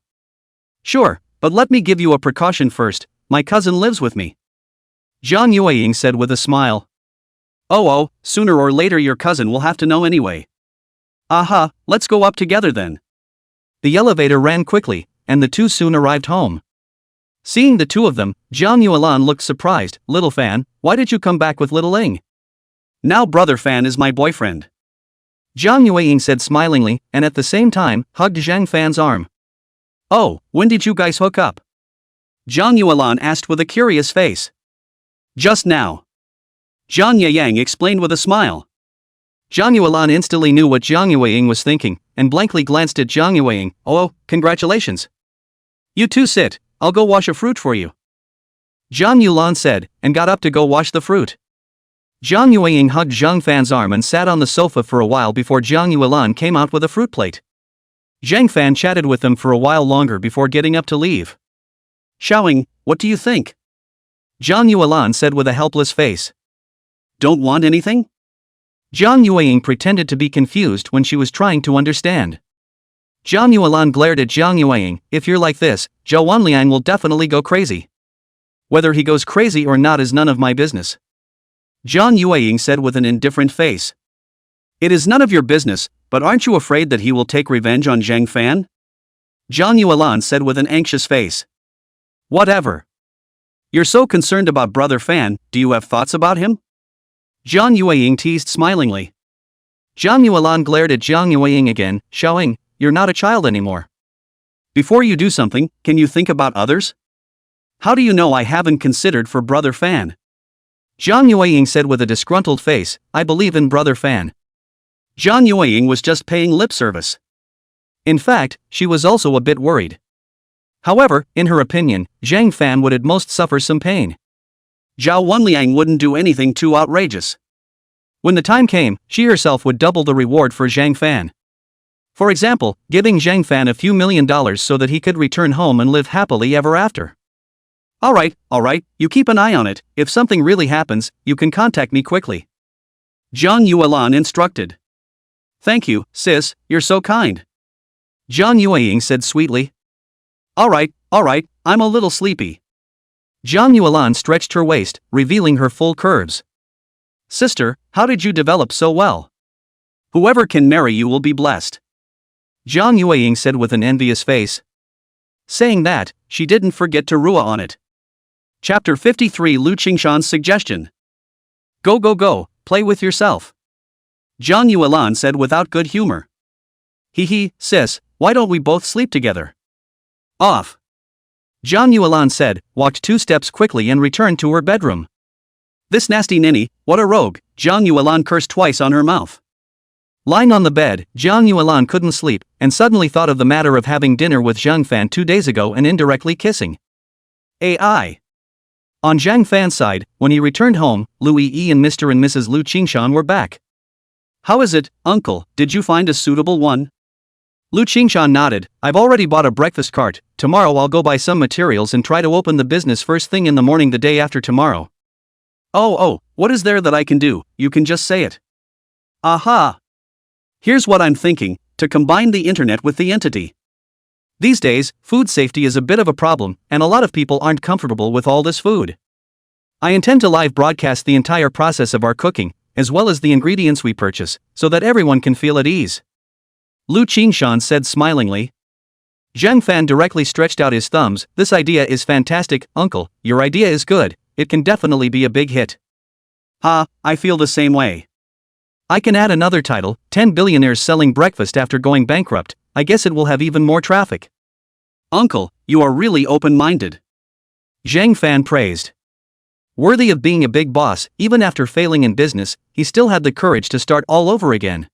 Sure, but let me give you a precaution first, my cousin lives with me. Zhang Yueying said with a smile. Oh, sooner or later your cousin will have to know anyway. Aha, let's go up together then. The elevator ran quickly, and the two soon arrived home. Seeing the two of them, Zhang Yuelan looked surprised. Little Fan, why did you come back with little Ling? Now brother Fan is my boyfriend. Zhang Yueying said smilingly, and at the same time, hugged Zhang Fan's arm. Oh, when did you guys hook up? Zhang Yuelan asked with a curious face. Just now. Zhang Yeyang explained with a smile. Zhang Yuelan instantly knew what Zhang Yueying was thinking, and blankly glanced at Zhang Yueying. Oh, congratulations. You two sit, I'll go wash a fruit for you. Zhang Yuelan said, and got up to go wash the fruit. Zhang Yueying hugged Zhang Fan's arm and sat on the sofa for a while before Zhang Yuelan came out with a fruit plate. Zhang Fan chatted with them for a while longer before getting up to leave. Xiaoying, what do you think? Zhang Yuelan said with a helpless face. Don't want anything? Zhang Yueying pretended to be confused when she was trying to understand. Zhang Yuelan glared at Zhang Yueying. If you're like this, Zhao Wanliang will definitely go crazy. Whether he goes crazy or not is none of my business. Zhang Yueying said with an indifferent face. It is none of your business, but aren't you afraid that he will take revenge on Zhang Fan? Zhang Yuelan said with an anxious face. Whatever. You're so concerned about brother Fan, do you have thoughts about him? Zhang Yueying teased smilingly. Zhang Yuelan glared at Zhang Yueying again. Xiaoying, you're not a child anymore. Before you do something, can you think about others? How do you know I haven't considered for brother Fan? Zhang Yueying said with a disgruntled face. I believe in brother Fan. Zhang Yueying was just paying lip service. In fact, she was also a bit worried. However, in her opinion, Zhang Fan would at most suffer some pain. Zhao Wenliang wouldn't do anything too outrageous. When the time came, she herself would double the reward for Zhang Fan. For example, giving Zhang Fan a few $1,000,000 so that he could return home and live happily ever after. Alright, you keep an eye on it. If something really happens, you can contact me quickly. Zhang Yuelan instructed. Thank you, sis, you're so kind. Zhang Yueying said sweetly. Alright, I'm a little sleepy. Jiang Yuan stretched her waist, revealing her full curves. Sister, how did you develop so well? Whoever can marry you will be blessed. Jiang Yueying said with an envious face. Saying that, she didn't forget to rua on it. Chapter 53 Lu Qingshan's suggestion. Go go go, play with yourself. Jiang Yuan said without good humor. Hee, sis, why don't we both sleep together? Off. Jiang Yuan said, walked 2 steps quickly and returned to her bedroom. This nasty ninny, what a rogue, Jiang Yuan cursed twice on her mouth. Lying on the bed, Jiang Yuan couldn't sleep, and suddenly thought of the matter of having dinner with Zhang Fan 2 days ago and indirectly kissing. AI. On Zhang Fan's side, when he returned home, Lu Yi and Mr. and Mrs. Lu Qingshan were back. How is it, uncle, did you find a suitable one? Lu Qingshan nodded, I've already bought a breakfast cart, tomorrow I'll go buy some materials and try to open the business first thing in the morning the day after tomorrow. Oh, what is there that I can do, you can just say it. Aha! Here's what I'm thinking, to combine the internet with the entity. These days, food safety is a bit of a problem, and a lot of people aren't comfortable with all this food. I intend to live broadcast the entire process of our cooking, as well as the ingredients we purchase, so that everyone can feel at ease. Lu Qingshan said smilingly. Zhang Fan directly stretched out his thumbs, this idea is fantastic, uncle, your idea is good, it can definitely be a big hit. Ha, I feel the same way. I can add another title, 10 billionaires selling breakfast after going bankrupt, I guess it will have even more traffic. Uncle, you are really open-minded. Zhang Fan praised. Worthy of being a big boss, even after failing in business, he still had the courage to start all over again.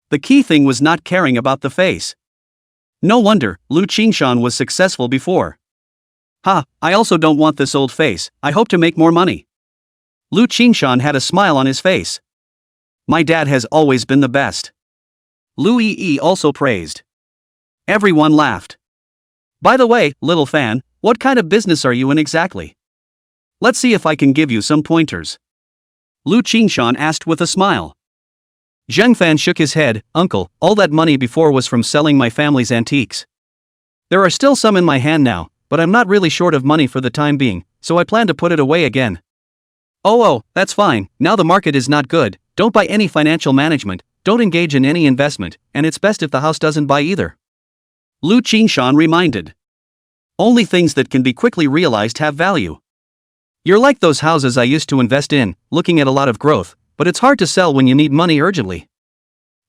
The key thing was not caring about the face. No wonder, Lu Qingshan was successful before. Ha, I also don't want this old face, I hope to make more money. Lu Qingshan had a smile on his face. My dad has always been the best. Lu Yi also praised. Everyone laughed. By the way, little fan, what kind of business are you in exactly? Let's see if I can give you some pointers. Lu Qingshan asked with a smile. Zhang Fan shook his head, Uncle, all that money before was from selling my family's antiques. There are still some in my hand now, but I'm not really short of money for the time being, so I plan to put it away again. Oh, that's fine, now the market is not good, don't buy any financial management, don't engage in any investment, and it's best if the house doesn't buy either. Lu Qingshan reminded. Only things that can be quickly realized have value. You're like those houses I used to invest in, looking at a lot of growth, but it's hard to sell when you need money urgently.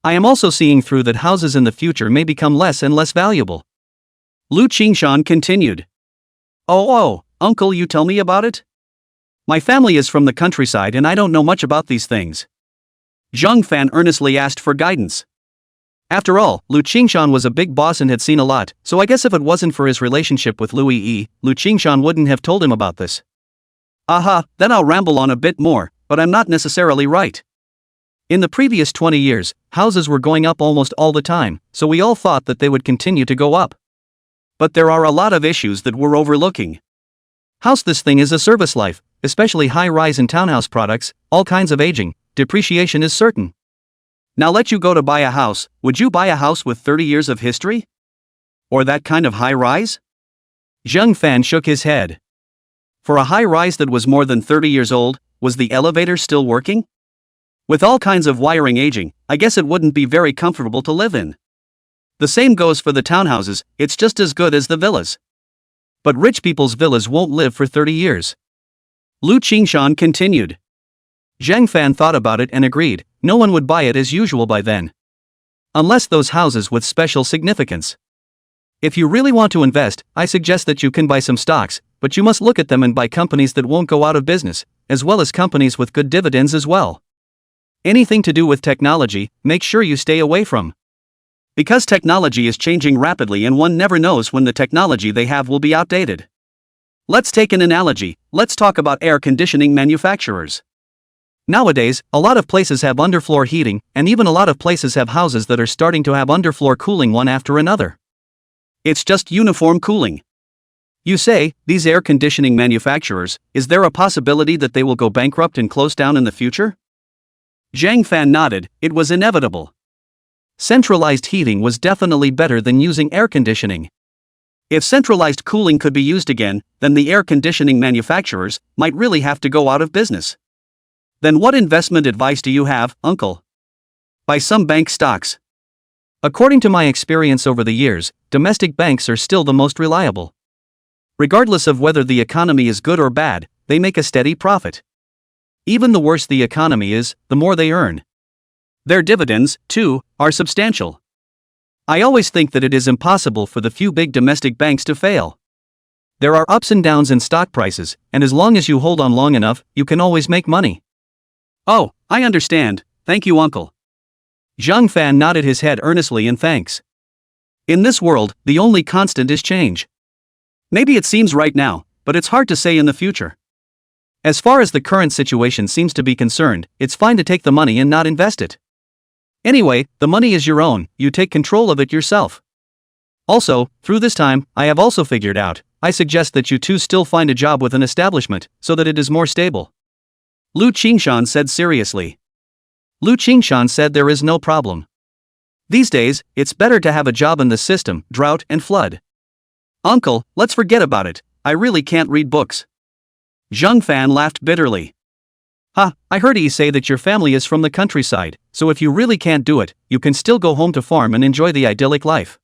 I am also seeing through that houses in the future may become less and less valuable. Lu Qingshan continued. Oh, uncle, you tell me about it? My family is from the countryside and I don't know much about these things. Zhang Fan earnestly asked for guidance. After all, Lu Qingshan was a big boss and had seen a lot, so I guess if it wasn't for his relationship with Lu Yi, Lu Qingshan wouldn't have told him about this. Aha, then I'll ramble on a bit more, but I'm not necessarily right. In the previous 20 years, houses were going up almost all the time, so we all thought that they would continue to go up. But there are a lot of issues that we're overlooking. This thing is a service life, especially high-rise and townhouse products, all kinds of aging, depreciation is certain. Now let you go to buy a house, would you buy a house with 30 years of history? Or that kind of high-rise? Zhang Fan shook his head. For a high-rise that was more than 30 years old, was the elevator still working? With all kinds of wiring aging, I guess it wouldn't be very comfortable to live in. The same goes for the townhouses, it's just as good as the villas. But rich people's villas won't live for 30 years. Lu Qingshan continued. Zhang Fan thought about it and agreed, no one would buy it as usual by then. Unless those houses with special significance. If you really want to invest, I suggest that you can buy some stocks, but you must look at them and buy companies that won't go out of business, as well as companies with good dividends as well. Anything to do with technology, make sure you stay away from. Because technology is changing rapidly and one never knows when the technology they have will be outdated. Let's take an analogy, let's talk about air conditioning manufacturers. Nowadays, a lot of places have underfloor heating, and even a lot of places have houses that are starting to have underfloor cooling one after another. It's just uniform cooling. You say, these air conditioning manufacturers, is there a possibility that they will go bankrupt and close down in the future? Zhang Fan nodded, it was inevitable. Centralized heating was definitely better than using air conditioning. If centralized cooling could be used again, then the air conditioning manufacturers might really have to go out of business. Then what investment advice do you have, uncle? Buy some bank stocks. According to my experience over the years, domestic banks are still the most reliable. Regardless of whether the economy is good or bad, they make a steady profit. Even the worse the economy is, the more they earn. Their dividends, too, are substantial. I always think that it is impossible for the few big domestic banks to fail. There are ups and downs in stock prices, and as long as you hold on long enough, you can always make money. Oh, I understand, thank you, uncle. Zhang Fan nodded his head earnestly in thanks. In this world, the only constant is change. Maybe it seems right now, but it's hard to say in the future. As far as the current situation seems to be concerned, it's fine to take the money and not invest it. Anyway, the money is your own, you take control of it yourself. Also, through this time, I have also figured out, I suggest that you two still find a job with an establishment, so that it is more stable. Lu Qingshan said seriously. Lu Qingshan said there is no problem. These days, it's better to have a job in the system, drought and flood. Uncle, let's forget about it, I really can't read books. Zhang Fan laughed bitterly. Ha, I heard you say that your family is from the countryside, so if you really can't do it, you can still go home to farm and enjoy the idyllic life.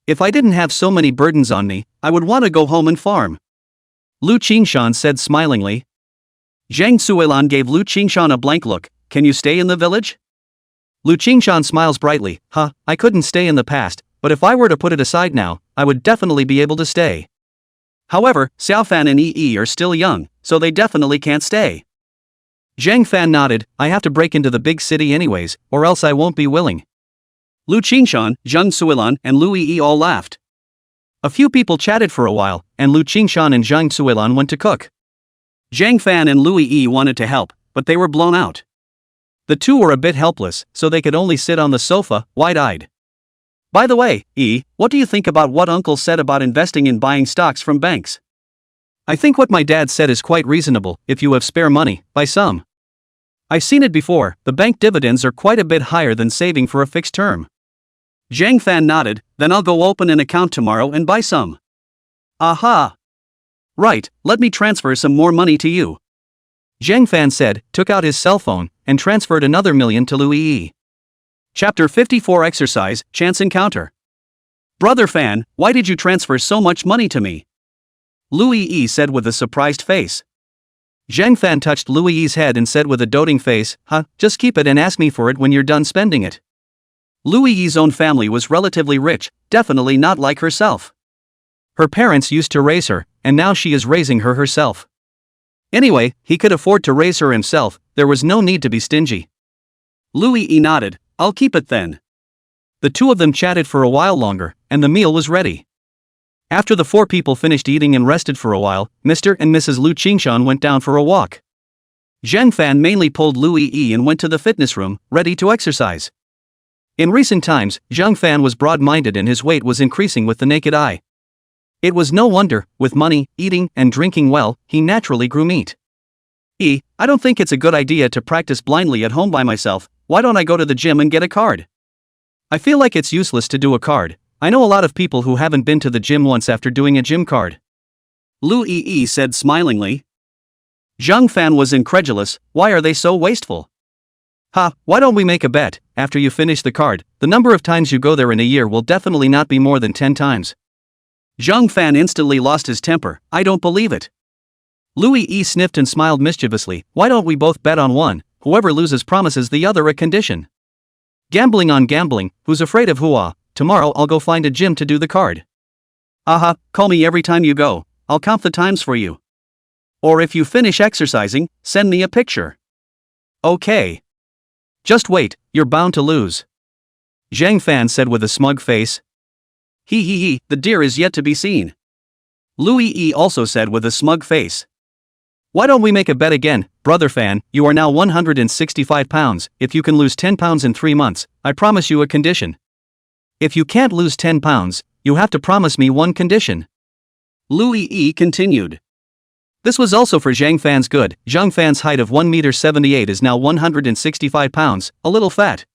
If I didn't have so many burdens on me, I would want to go home and farm. Lu Qingshan said smilingly. Zhang Suilan gave Lu Qingshan a blank look. Can you stay in the village? Lu Qingshan smiles brightly. I couldn't stay in the past, but if I were to put it aside now, I would definitely be able to stay. However, Xiaofan and Yi are still young, so they definitely can't stay. Zhang Fan nodded. I have to break into the big city anyways, or else I won't be willing. Lu Qingshan, Zhang Suilan, and Lu Yi all laughed. A few people chatted for a while, and Lu Qingshan and Zhang Suilan went to cook. Zhang Fan and Lu Yi wanted to help, but they were blown out. The two were a bit helpless, so they could only sit on the sofa, wide-eyed. By the way, Yi, what do you think about what Uncle said about investing in buying stocks from banks? I think what my dad said is quite reasonable. If you have spare money, buy some. I've seen it before, the bank dividends are quite a bit higher than saving for a fixed term. Zhang Fan nodded. Then I'll go open an account tomorrow and buy some. Aha! Right, let me transfer some more money to you. Zhang Fan said, took out his cell phone, and transferred another million to Lu Yi. Chapter 54 Exercise, Chance Encounter. Brother Fan, why did you transfer so much money to me? Lu Yi said with a surprised face. Zhang Fan touched Lu Yi's head and said with a doting face, just keep it and ask me for it when you're done spending it. Lu Yi's own family was relatively rich, definitely not like herself. Her parents used to raise her, and now she is raising her herself. Anyway, he could afford to raise her himself, there was no need to be stingy. Lu Yi nodded. I'll keep it then. The two of them chatted for a while longer, and the meal was ready. After the four people finished eating and rested for a while, Mr. and Mrs. Lu Qingshan went down for a walk. Zhang Fan mainly pulled Lu Yi and went to the fitness room, ready to exercise. In recent times, Zhang Fan was broad-minded and his weight was increasing with the naked eye. It was no wonder, with money, eating, and drinking well, he naturally grew meat. I don't think it's a good idea to practice blindly at home by myself. Why don't I go to the gym and get a card? I feel like it's useless to do a card. I know a lot of people who haven't been to the gym once after doing a gym card. Lu Yi said smilingly. Zhang Fan was incredulous. Why are they so wasteful? Why don't we make a bet? After you finish the card, the number of times you go there in a year will definitely not be more than 10 times. Zhang Fan instantly lost his temper. I don't believe it. Lu Yi sniffed and smiled mischievously. Why don't we both bet on one? Whoever loses promises the other a condition. Gambling on gambling, who's afraid of hua? Tomorrow I'll go find a gym to do the card. Call me every time you go, I'll count the times for you. Or if you finish exercising, send me a picture. Okay. Just wait, you're bound to lose. Zhang Fan said with a smug face. The deer is yet to be seen. Lu Yi also said with a smug face. Why don't we make a bet again, Brother Fan? You are now 165 pounds, if you can lose 10 pounds in 3 months, I promise you a condition. If you can't lose 10 pounds, you have to promise me one condition. Lu Yi continued. This was also for Zhang Fan's good. Zhang Fan's height of 1.78 m is now 165 pounds, a little fat.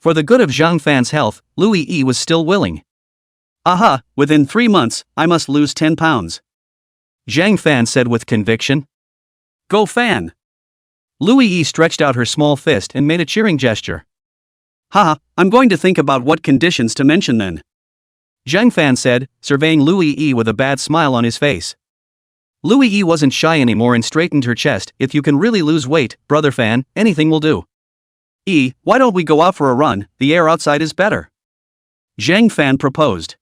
For the good of Zhang Fan's health, Lu Yi was still willing. Aha, within 3 months, I must lose 10 pounds. Zhang Fan said with conviction. Go Fan! Louis Yi stretched out her small fist and made a cheering gesture. Haha, I'm going to think about what conditions to mention then. Zhang Fan said, surveying Louis Yi with a bad smile on his face. Louis Yi wasn't shy anymore and straightened her chest. If you can really lose weight, brother Fan, anything will do. Yi, why don't we go out for a run, the air outside is better. Zhang Fan proposed.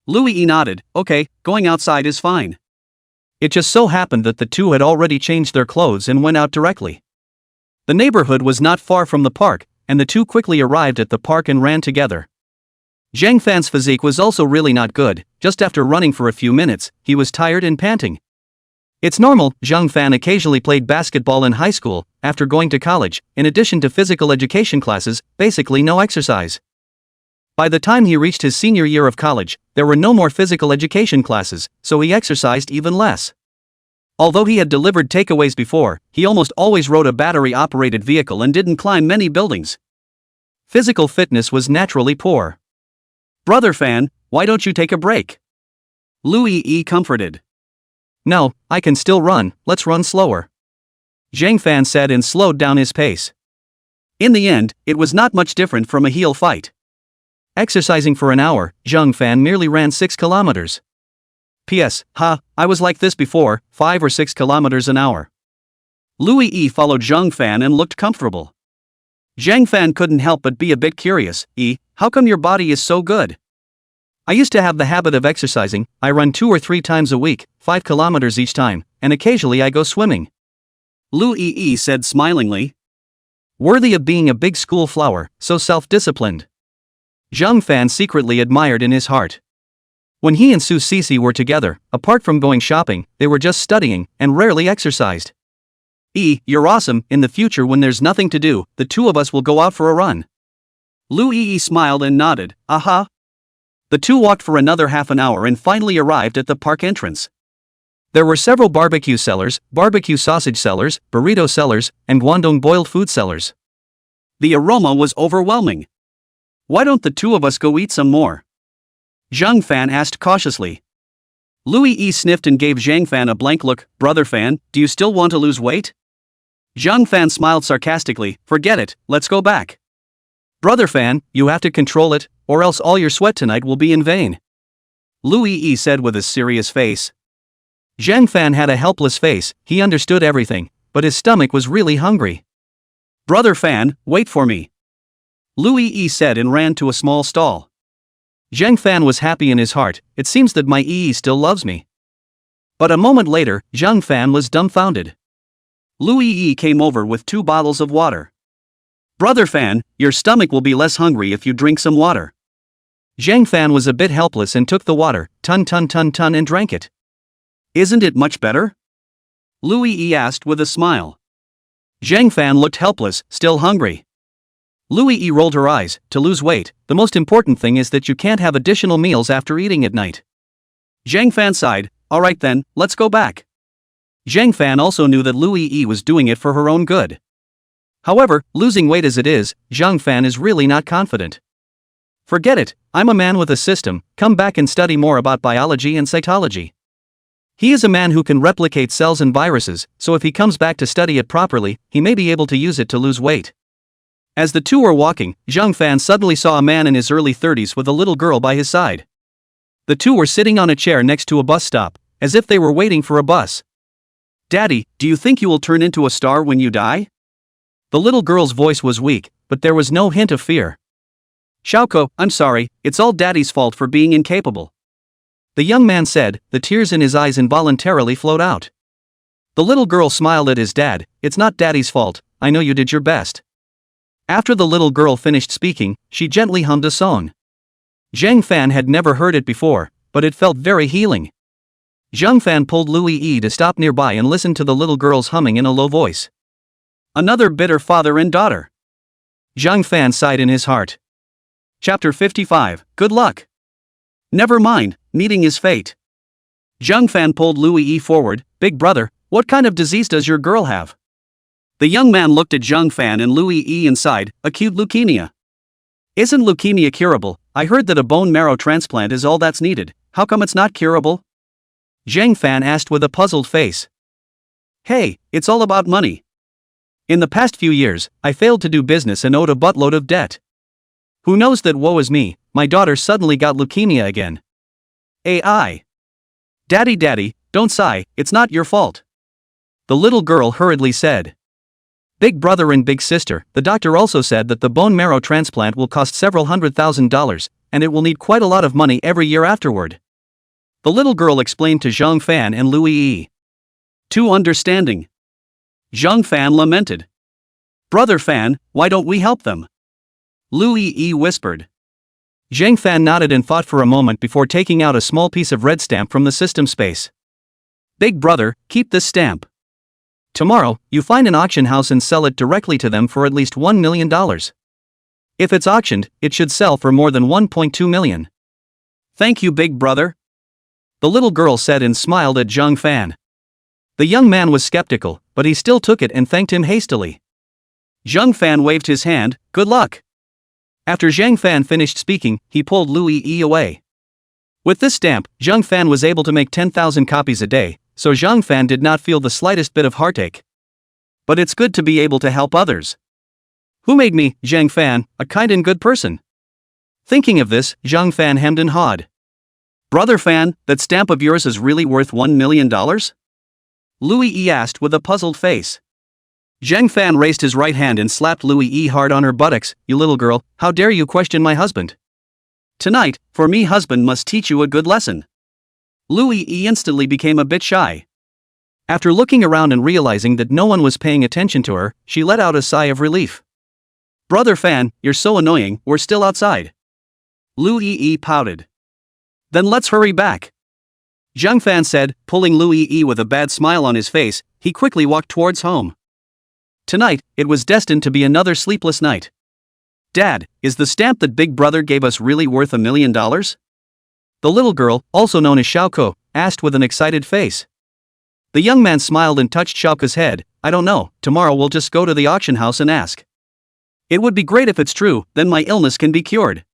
Louis Yi nodded, okay, going outside is fine. It just so happened that the two had already changed their clothes and went out directly. The neighborhood was not far from the park, and the two quickly arrived at the park and ran together. Zhang Fan's physique was also really not good. Just after running for a few minutes, he was tired and panting. It's normal, Zhang Fan occasionally played basketball in high school. After going to college, in addition to physical education classes, basically no exercise. By the time he reached his senior year of college, there were no more physical education classes, so he exercised even less. Although he had delivered takeaways before, he almost always rode a battery-operated vehicle and didn't climb many buildings. Physical fitness was naturally poor. Brother Fan, why don't you take a break? Louis Yi comforted. No, I can still run, let's run slower. Zhang Fan said and slowed down his pace. In the end, it was not much different from a heel fight. Exercising for an hour, Zhang Fan merely ran 6 kilometers. P.S. I was like this before, 5 or 6 kilometers an hour. Louis Yi followed Zhang Fan and looked comfortable. Zhang Fan couldn't help but be a bit curious. How come your body is so good? I used to have the habit of exercising. I run 2 or 3 times a week, 5 kilometers each time, and occasionally I go swimming. Louis Yi said smilingly. Worthy of being a big school flower, so self-disciplined. Zhang Fan secretly admired in his heart. When he and Su Sisi were together, apart from going shopping, they were just studying and rarely exercised. You're awesome. In the future when there's nothing to do, the two of us will go out for a run. Louis Yi smiled and nodded. Aha. The two walked for another half an hour and finally arrived at the park entrance. There were several barbecue sellers, barbecue sausage sellers, burrito sellers, and Guangdong boiled food sellers. The aroma was overwhelming. Why don't the two of us go eat some more? Zhang Fan asked cautiously. Louis Yi sniffed and gave Zhang Fan a blank look. Brother Fan, do you still want to lose weight? Zhang Fan smiled sarcastically. Forget it, let's go back. Brother Fan, you have to control it, or else all your sweat tonight will be in vain. Louis Yi said with a serious face. Zhang Fan had a helpless face. He understood everything, but his stomach was really hungry. Brother Fan, wait for me. Louis Yi said and ran to a small stall. Zhang Fan was happy in his heart. It seems that my Yi still loves me. But a moment later, Zhang Fan was dumbfounded. Louis Yi came over with 2 bottles of water. Brother Fan, your stomach will be less hungry if you drink some water. Zhang Fan was a bit helpless and took the water, ton and drank it. Isn't it much better? Louis Yi asked with a smile. Zhang Fan looked helpless, still hungry. Louis Yi rolled her eyes. To lose weight, the most important thing is that you can't have additional meals after eating at night. Zhang Fan sighed. Alright then, let's go back. Zhang Fan also knew that Louis Yi was doing it for her own good. However, losing weight as it is, Zhang Fan is really not confident. Forget it, I'm a man with a system. Come back and study more about biology and cytology. He is a man who can replicate cells and viruses, so if he comes back to study it properly, he may be able to use it to lose weight. As the two were walking, Zhang Fan suddenly saw a man in his early 30s with a little girl by his side. The two were sitting on a chair next to a bus stop, as if they were waiting for a bus. Daddy, do you think you will turn into a star when you die? The little girl's voice was weak, but there was no hint of fear. Xiaoko, I'm sorry, it's all Daddy's fault for being incapable. The young man said, the tears in his eyes involuntarily flowed out. The little girl smiled at his dad. It's not Daddy's fault, I know you did your best. After the little girl finished speaking, she gently hummed a song. Zhang Fan had never heard it before, but it felt very healing. Zhang Fan pulled Louis Yi to stop nearby and listened to the little girl's humming in a low voice. Another bitter father and daughter. Zhang Fan sighed in his heart. Chapter 55, Good luck. Never mind, meeting is fate. Zhang Fan pulled Louis Yi forward. Big brother, what kind of disease does your girl have? The young man looked at Zhang Fan and Louis Yi and sighed, acute leukemia. Isn't leukemia curable? I heard that a bone marrow transplant is all that's needed. How come it's not curable? Zhang Fan asked with a puzzled face. Hey, it's all about money. In the past few years, I failed to do business and owed a buttload of debt. Who knows that woe is me, my daughter suddenly got leukemia again. AI. Daddy, don't sigh, it's not your fault. The little girl hurriedly said. Big brother and big sister, the doctor also said that the bone marrow transplant will cost several $100,000, and it will need quite a lot of money every year afterward. The little girl explained to Zhang Fan and Louis Yi. Too understanding. Zhang Fan lamented. Brother Fan, why don't we help them? Louis Yi whispered. Zhang Fan nodded and thought for a moment before taking out a small piece of red stamp from the system space. Big brother, keep this stamp. Tomorrow, you find an auction house and sell it directly to them for at least $1 million. If it's auctioned, it should sell for more than $1.2 million. Thank you, big brother. The little girl said and smiled at Zhang Fan. The young man was skeptical, but he still took it and thanked him hastily. Zhang Fan waved his hand, good luck. After Zhang Fan finished speaking, he pulled Louis Yi away. With this stamp, Zhang Fan was able to make 10,000 copies a day, so Zhang Fan did not feel the slightest bit of heartache. But it's good to be able to help others. Who made me, Zhang Fan, a kind and good person? Thinking of this, Zhang Fan hemmed and hawed. Brother Fan, that stamp of yours is really worth $1 million? Louis Yi asked with a puzzled face. Zhang Fan raised his right hand and slapped Louis Yi hard on her buttocks. You little girl, how dare you question my husband? Tonight, for me husband must teach you a good lesson. Louis Yi instantly became a bit shy. After looking around and realizing that no one was paying attention to her, she let out a sigh of relief. Brother Fan, you're so annoying, we're still outside. Louis Yi pouted. Then let's hurry back. Zhang Fan said, pulling Louis Yi with a bad smile on his face. He quickly walked towards home. Tonight, it was destined to be another sleepless night. Dad, is the stamp that Big Brother gave us really worth $1 million? The little girl, also known as Xiaoko, asked with an excited face. The young man smiled and touched Xiaoko's head. I don't know, tomorrow we'll just go to the auction house and ask. It would be great if it's true, then my illness can be cured.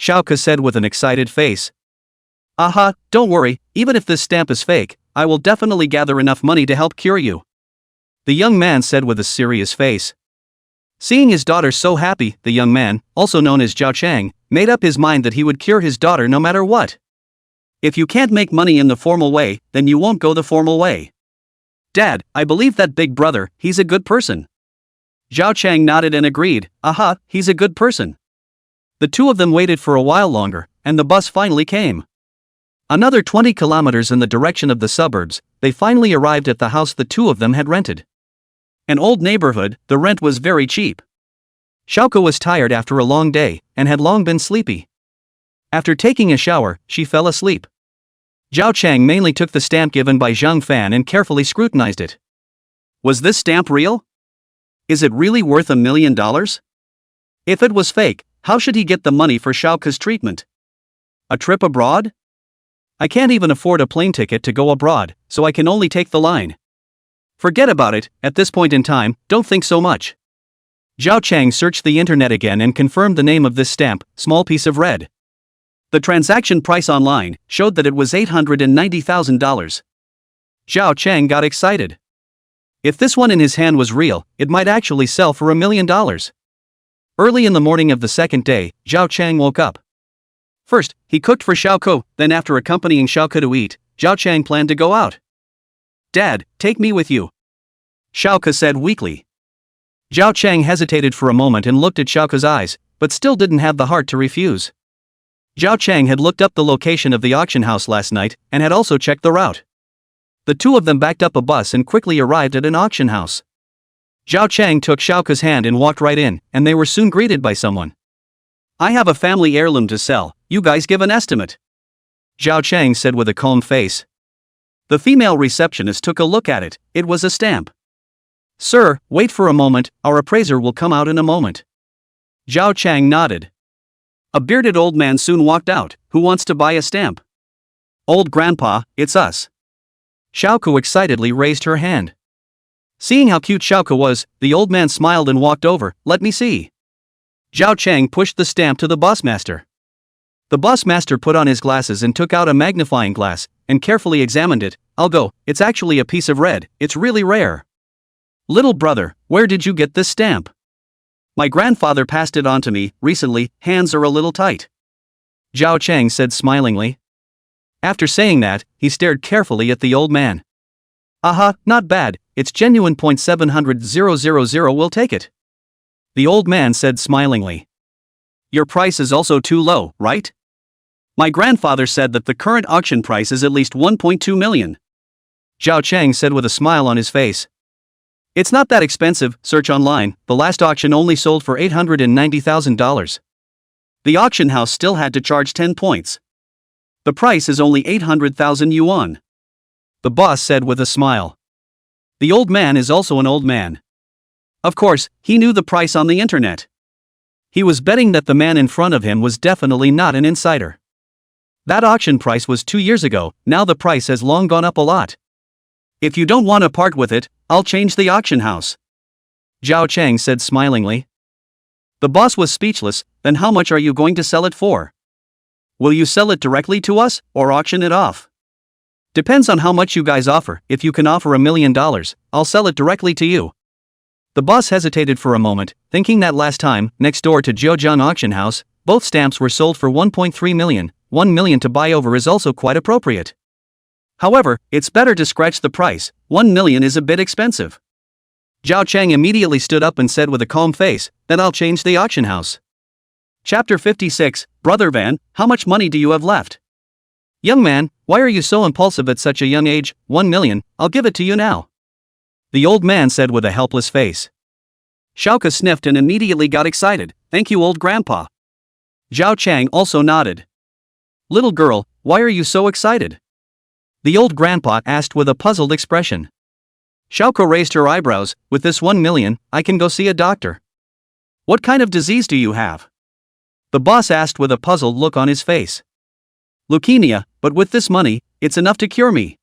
Xiaoko said with an excited face. Aha, don't worry, even if this stamp is fake, I will definitely gather enough money to help cure you. The young man said with a serious face. Seeing his daughter so happy, the young man, also known as Zhao Chang, made up his mind that he would cure his daughter no matter what. If you can't make money in the formal way, then you won't go the formal way. Dad, I believe that Big Brother, he's a good person. Zhao Chang nodded and agreed. Aha, he's a good person. The two of them waited for a while longer, and the bus finally came. Another 20 kilometers in the direction of the suburbs, they finally arrived at the house the two of them had rented. An old neighborhood, the rent was very cheap. Xiaoko was tired after a long day, and had long been sleepy. After taking a shower, she fell asleep. Zhao Chang mainly took the stamp given by Zhang Fan and carefully scrutinized it. Was this stamp real? Is it really worth $1 million? If it was fake, how should he get the money for Xiaoko's treatment? A trip abroad? I can't even afford a plane ticket to go abroad, so I can only take the line. Forget about it, at this point in time, don't think so much. Zhao Chang searched the internet again and confirmed the name of this stamp, small piece of red. The transaction price online showed that it was $890,000. Zhao Chang got excited. If this one in his hand was real, it might actually sell for $1 million. Early in the morning of the second day, Zhao Chang woke up. First, he cooked for Xiaoko, then after accompanying Xiaoko to eat, Zhao Chang planned to go out. Dad, take me with you. Xiaoko said weakly. Zhao Chang hesitated for a moment and looked at Xiaoko's eyes, but still didn't have the heart to refuse. Zhao Chang had looked up the location of the auction house last night, and had also checked the route. The two of them backed up a bus and quickly arrived at an auction house. Zhao Chang took Xiaoko's hand and walked right in, and they were soon greeted by someone. I have a family heirloom to sell, you guys give an estimate. Zhao Chang said with a calm face. The female receptionist took a look at it. It was a stamp. Sir, wait for a moment, our appraiser will come out in a moment. Zhao Chang nodded. A bearded old man soon walked out. Who wants to buy a stamp? Old grandpa, it's us. Xiaoko excitedly raised her hand. Seeing how cute Xiaoko was, the old man smiled and walked over. Let me see. Zhao Chang pushed the stamp to the bossmaster. The boss master put on his glasses and took out a magnifying glass, and carefully examined it. I'll go, it's actually a piece of red, it's really rare. Little brother, where did you get this stamp? My grandfather passed it on to me, recently, hands are a little tight. Zhao Chang said smilingly. After saying that, he stared carefully at the old man. Aha, not bad, it's genuine. 700,000 will take it. The old man said smilingly. Your price is also too low, right? My grandfather said that the current auction price is at least 1.2 million. Zhao Chang said with a smile on his face. It's not that expensive, search online, the last auction only sold for $890,000. The auction house still had to charge 10 points. The price is only 800,000 yuan. The boss said with a smile. The old man is also an old man. Of course, he knew the price on the internet. He was betting that the man in front of him was definitely not an insider. That auction price was 2 years ago, now the price has long gone up a lot. If you don't want to part with it, I'll change the auction house. Zhao Chang said smilingly. The boss was speechless. Then how much are you going to sell it for? Will you sell it directly to us, or auction it off? Depends on how much you guys offer. If you can offer $1 million, I'll sell it directly to you. The boss hesitated for a moment, thinking that last time, next door to Jiujiang auction house, both stamps were sold for 1.3 million. 1 million to buy over is also quite appropriate. However, it's better to scratch the price. 1 million is a bit expensive. Zhao Chang immediately stood up and said with a calm face, then I'll change the auction house. Chapter 56, Brother Van, how much money do you have left? Young man, why are you so impulsive at such a young age? 1 million, I'll give it to you now. The old man said with a helpless face. Xiaoke sniffed and immediately got excited. Thank you, old grandpa. Zhao Chang also nodded. Little girl, why are you so excited? The old grandpa asked with a puzzled expression. Xiaoke raised her eyebrows. With this 1 million, I can go see a doctor. What kind of disease do you have? The boss asked with a puzzled look on his face. Leukemia, but with this money, it's enough to cure me.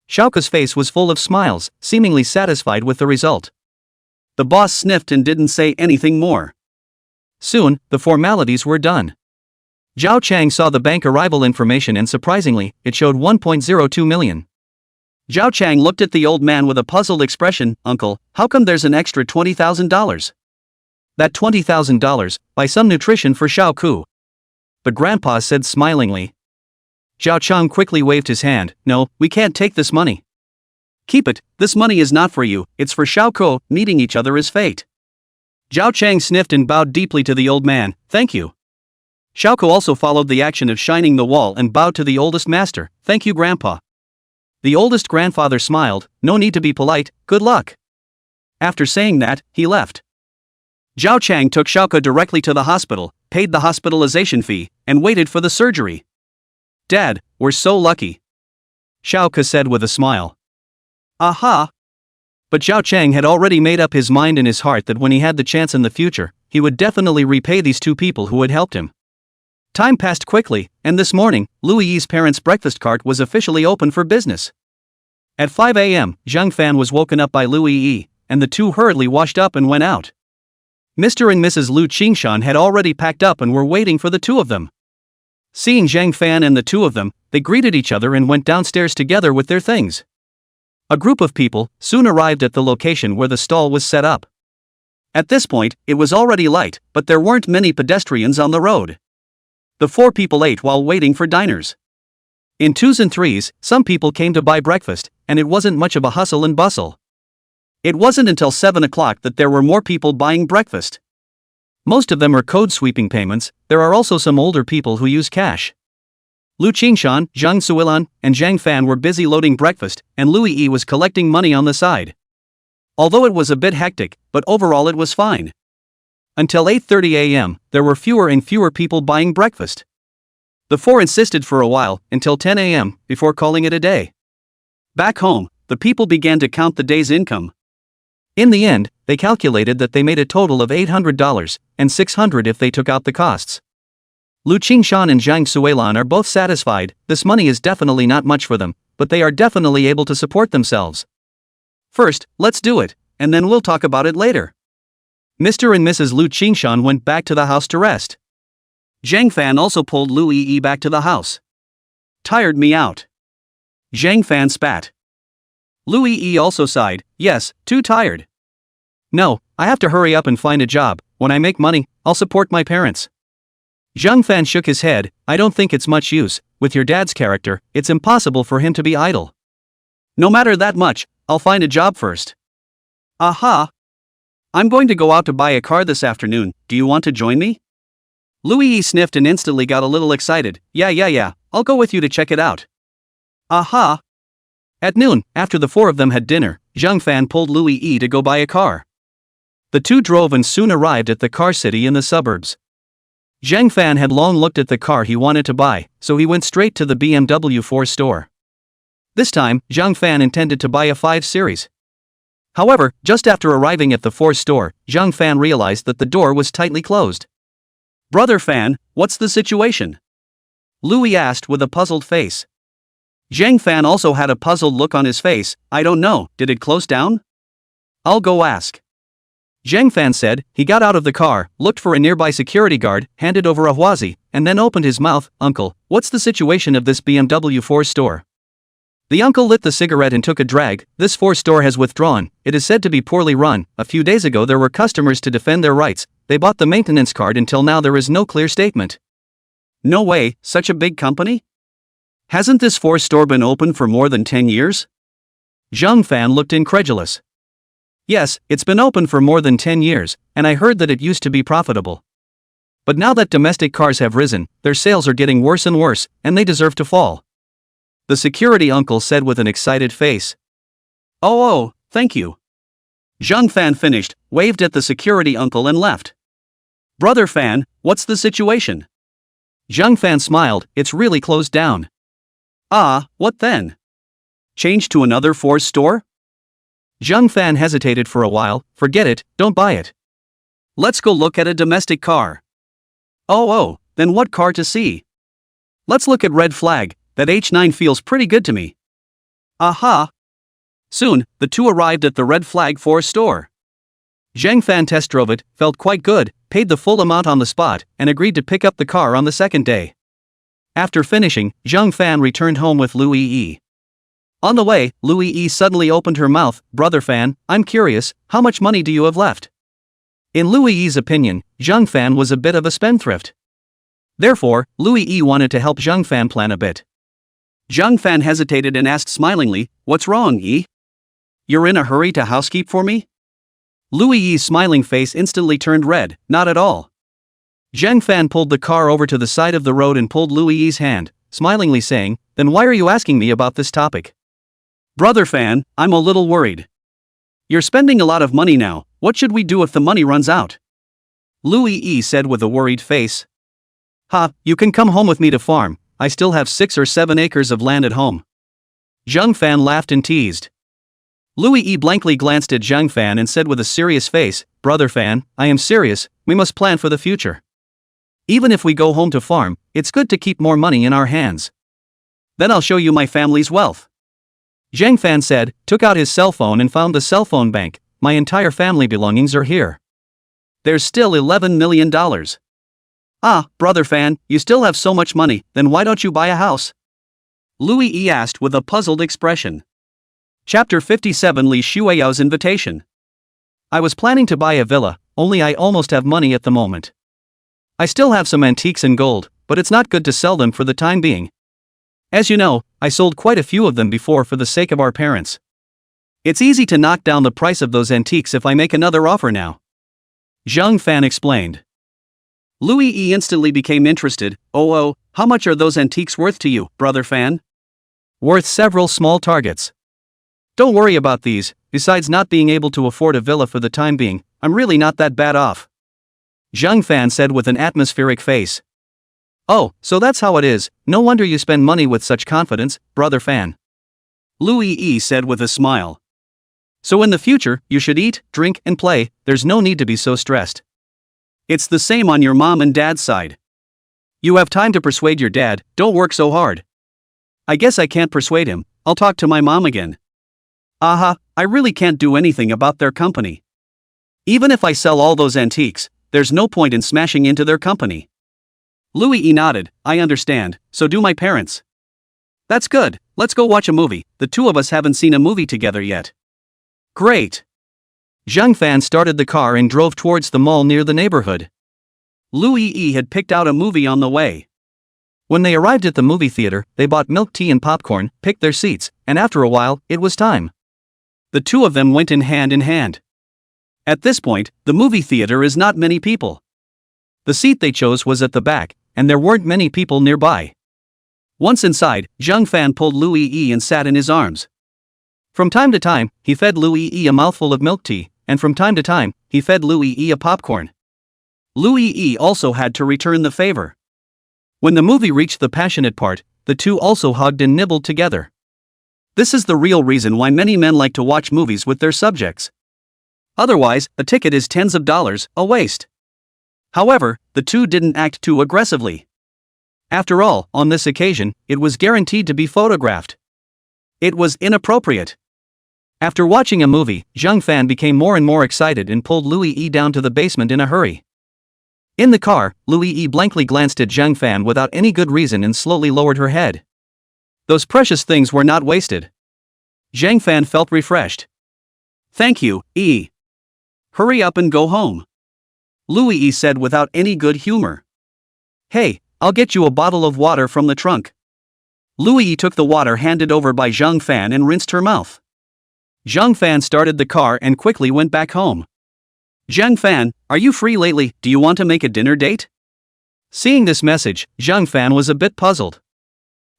Xiaoke's face was full of smiles, seemingly satisfied with the result. The boss sniffed and didn't say anything more. Soon, the formalities were done. Zhao Chang saw the bank arrival information and surprisingly, it showed 1.02 million. Zhao Chang looked at the old man with a puzzled expression. Uncle, how come there's an extra $20,000? That $20,000, buy some nutrition for Xiaoku. The grandpa said smilingly. Zhao Chang quickly waved his hand. No, we can't take this money. Keep it, this money is not for you, it's for Xiaoku. Meeting each other is fate. Zhao Chang sniffed and bowed deeply to the old man. Thank you. Xiaoku also followed the action of shining the wall and bowed to the oldest master. Thank you, grandpa. The oldest grandfather smiled. No need to be polite, good luck. After saying that, he left. Zhao Chang took Xiaoke directly to the hospital, paid the hospitalization fee, and waited for the surgery. Dad, we're so lucky. Xiaoke said with a smile. Aha! But Zhao Chang had already made up his mind in his heart that when he had the chance in the future, he would definitely repay these two people who had helped him. Time passed quickly, and this morning, Lu Yi's parents' breakfast cart was officially open for business. At 5 a.m., Zhang Fan was woken up by Lu Yi, and the two hurriedly washed up and went out. Mr. and Mrs. Lu Qingshan had already packed up and were waiting for the two of them. Seeing Zhang Fan and the two of them, they greeted each other and went downstairs together with their things. A group of people soon arrived at the location where the stall was set up. At this point, it was already light, but there weren't many pedestrians on the road. The four people ate while waiting for diners. In twos and threes, some people came to buy breakfast, and it wasn't much of a hustle and bustle. It wasn't until 7 o'clock that there were more people buying breakfast. Most of them are code sweeping payments. There are also some older people who use cash. Lu Qingshan, Zhang Suilan, and Zhang Fan were busy loading breakfast, and Lu Yi was collecting money on the side. Although it was a bit hectic, but overall it was fine. Until 8:30 a.m., there were fewer and fewer people buying breakfast. The four insisted for a while, until 10 a.m., before calling it a day. Back home, the people began to count the day's income. In the end, they calculated that they made a total of $800, and $600 if they took out the costs. Lu Qingshan and Zhang Suilan are both satisfied. This money is definitely not much for them, but they are definitely able to support themselves. First, let's do it, and then we'll talk about it later. Mr. and Mrs. Lu Qingshan went back to the house to rest. Zhang Fan also pulled Lu Yi back to the house. Tired me out. Zhang Fan spat. Lu Yi also sighed, yes, too tired. No, I have to hurry up and find a job. When I make money, I'll support my parents. Zhang Fan shook his head, I don't think it's much use. With your dad's character, it's impossible for him to be idle. No matter that much, I'll find a job first. Aha! I'm going to go out to buy a car this afternoon, do you want to join me? Lu Yi sniffed and instantly got a little excited, yeah, I'll go with you to check it out. Aha! At noon, after the four of them had dinner, Zhang Fan pulled Lu Yi to go buy a car. The two drove and soon arrived at the car city in the suburbs. Zhang Fan had long looked at the car he wanted to buy, so he went straight to the BMW 4 store. This time, Zhang Fan intended to buy a 5 Series. However, just after arriving at the 4 store, Zhang Fan realized that the door was tightly closed. Brother Fan, what's the situation? Louis asked with a puzzled face. Zhang Fan also had a puzzled look on his face, I don't know, did it close down? I'll go ask. Zhang Fan said. He got out of the car, looked for a nearby security guard, handed over a huazi, and then opened his mouth. Uncle, what's the situation of this BMW 4 store? The uncle lit the cigarette and took a drag. This 4 store has withdrawn. It is said to be poorly run. A few days ago there were customers to defend their rights. They bought the maintenance card. Until now there is no clear statement. No way, such a big company? Hasn't this 4 store been open for more than 10 years? Zhang Fan looked incredulous. Yes, it's been open for more than 10 years, and I heard that it used to be profitable. But now that domestic cars have risen, their sales are getting worse and worse, and they deserve to fall. The security uncle said with an excited face. Oh, thank you. Zhang Fan finished, waved at the security uncle and left. Brother Fan, what's the situation? Zhang Fan smiled, it's really closed down. Ah, what then? Change to another 4 store? Zhang Fan hesitated for a while, forget it, don't buy it. Let's go look at a domestic car. Oh, then what car to see? Let's look at Red Flag, that H9 feels pretty good to me. Aha! Soon, the two arrived at the Red Flag 4 store. Zhang Fan test drove it, felt quite good, paid the full amount on the spot, and agreed to pick up the car on the second day. After finishing, Zhang Fan returned home with Lu Yi. On the way, Lu Yi suddenly opened her mouth. Brother Fan, I'm curious, how much money do you have left? In Lu Yi's opinion, Zhang Fan was a bit of a spendthrift. Therefore, Lu Yi wanted to help Zhang Fan plan a bit. Zhang Fan hesitated and asked smilingly, what's wrong, Yi? You're in a hurry to housekeep for me? Lu Yi's smiling face instantly turned red, not at all. Zhang Fan pulled the car over to the side of the road and pulled Lu Yi's hand, smilingly saying, then why are you asking me about this topic? Brother Fan, I'm a little worried. You're spending a lot of money now, what should we do if the money runs out? Lu Yi said with a worried face. You can come home with me to farm, I still have 6 or 7 acres of land at home. Zhang Fan laughed and teased. Lu Yi blankly glanced at Zhang Fan and said with a serious face, Brother Fan, I am serious, we must plan for the future. Even if we go home to farm, it's good to keep more money in our hands. Then I'll show you my family's wealth. Zhang Fan said, took out his cell phone and found the cell phone bank. My entire family belongings are here. There's still $11 million. Brother Fan, you still have so much money, then why don't you buy a house? Lu Yi asked with a puzzled expression. Chapter 57 Li Shuiyao's Invitation. I was planning to buy a villa, only I almost have money at the moment. I still have some antiques and gold, but it's not good to sell them for the time being. As you know, I sold quite a few of them before for the sake of our parents. It's easy to knock down the price of those antiques if I make another offer now. Zhang Fan explained. Lu Yi instantly became interested. How much are those antiques worth to you, Brother Fan? Worth several small targets. Don't worry about these, besides not being able to afford a villa for the time being, I'm really not that bad off. Zhang Fan said with an atmospheric face. Oh, so that's how it is, no wonder you spend money with such confidence, Brother Fan. Lu Yi said with a smile. So in the future, you should eat, drink, and play, there's no need to be so stressed. It's the same on your mom and dad's side. You have time to persuade your dad, don't work so hard. I guess I can't persuade him, I'll talk to my mom again. I really can't do anything about their company. Even if I sell all those antiques, there's no point in smashing into their company. Louis E nodded. I understand, so do my parents. That's good, let's go watch a movie, the two of us haven't seen a movie together yet. Great. Zhang Fan started the car and drove towards the mall near the neighborhood. Louis E had picked out a movie on the way. When they arrived at the movie theater, they bought milk tea and popcorn, picked their seats, and after a while, it was time. The two of them went in hand in hand. At this point, the movie theater is not many people. The seat they chose was at the back, and there weren't many people nearby. Once inside, Zhang Fan pulled Louis E and sat in his arms. From time to time, he fed Louis E a mouthful of milk tea, and from time to time, he fed Louis E a popcorn. Louis E also had to return the favor. When the movie reached the passionate part, the two also hugged and nibbled together. This is the real reason why many men like to watch movies with their subjects. Otherwise, a ticket is tens of dollars, a waste. However, the two didn't act too aggressively. After all, on this occasion, it was guaranteed to be photographed. It was inappropriate. After watching a movie, Zhang Fan became more and more excited and pulled Louis E down to the basement in a hurry. In the car, Louis E blankly glanced at Zhang Fan without any good reason and slowly lowered her head. Those precious things were not wasted. Zhang Fan felt refreshed. Thank you, E. Hurry up and go home. Louis E said without any good humor. Hey, I'll get you a bottle of water from the trunk. Louis E took the water handed over by Zhang Fan and rinsed her mouth. Zhang Fan started the car and quickly went back home. Zhang Fan, are you free lately? Do you want to make a dinner date? Seeing this message, Zhang Fan was a bit puzzled.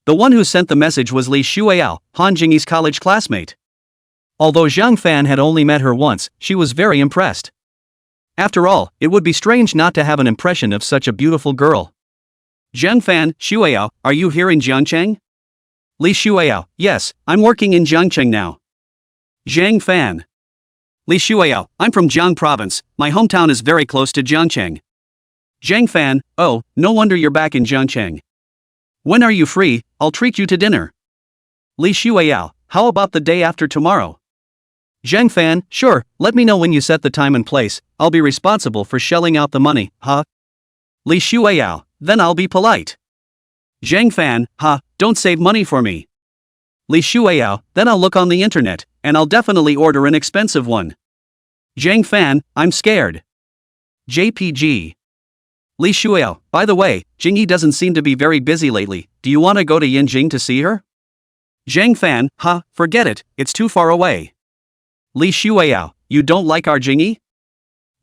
The one who sent the message was Li Shueyao, Han Jingyi's college classmate. Although Zhang Fan had only met her once, she was very impressed. After all, it would be strange not to have an impression of such a beautiful girl. Zhang Fan, Shueyao, are you here in Jiangcheng? Li Shueyao, yes, I'm working in Jiangcheng now. Zhang Fan. Li Shueyao, I'm from Jiang province, my hometown is very close to Jiangcheng. Zhang Fan, oh, no wonder you're back in Jiangcheng. When are you free? I'll treat you to dinner. Li Shueyao, how about the day after tomorrow? Zhang Fan, sure, let me know when you set the time and place, I'll be responsible for shelling out the money, huh? Li Shueyao, then I'll be polite. Zhang Fan, don't save money for me. Li Shueyao, then I'll look on the internet, and I'll definitely order an expensive one. Zhang Fan, I'm scared. JPG. Li Shueyao, by the way, Jingyi doesn't seem to be very busy lately, do you want to go to Yanjing to see her? Zhang Fan, forget it, it's too far away. Li Shueyao, you don't like our Jingyi?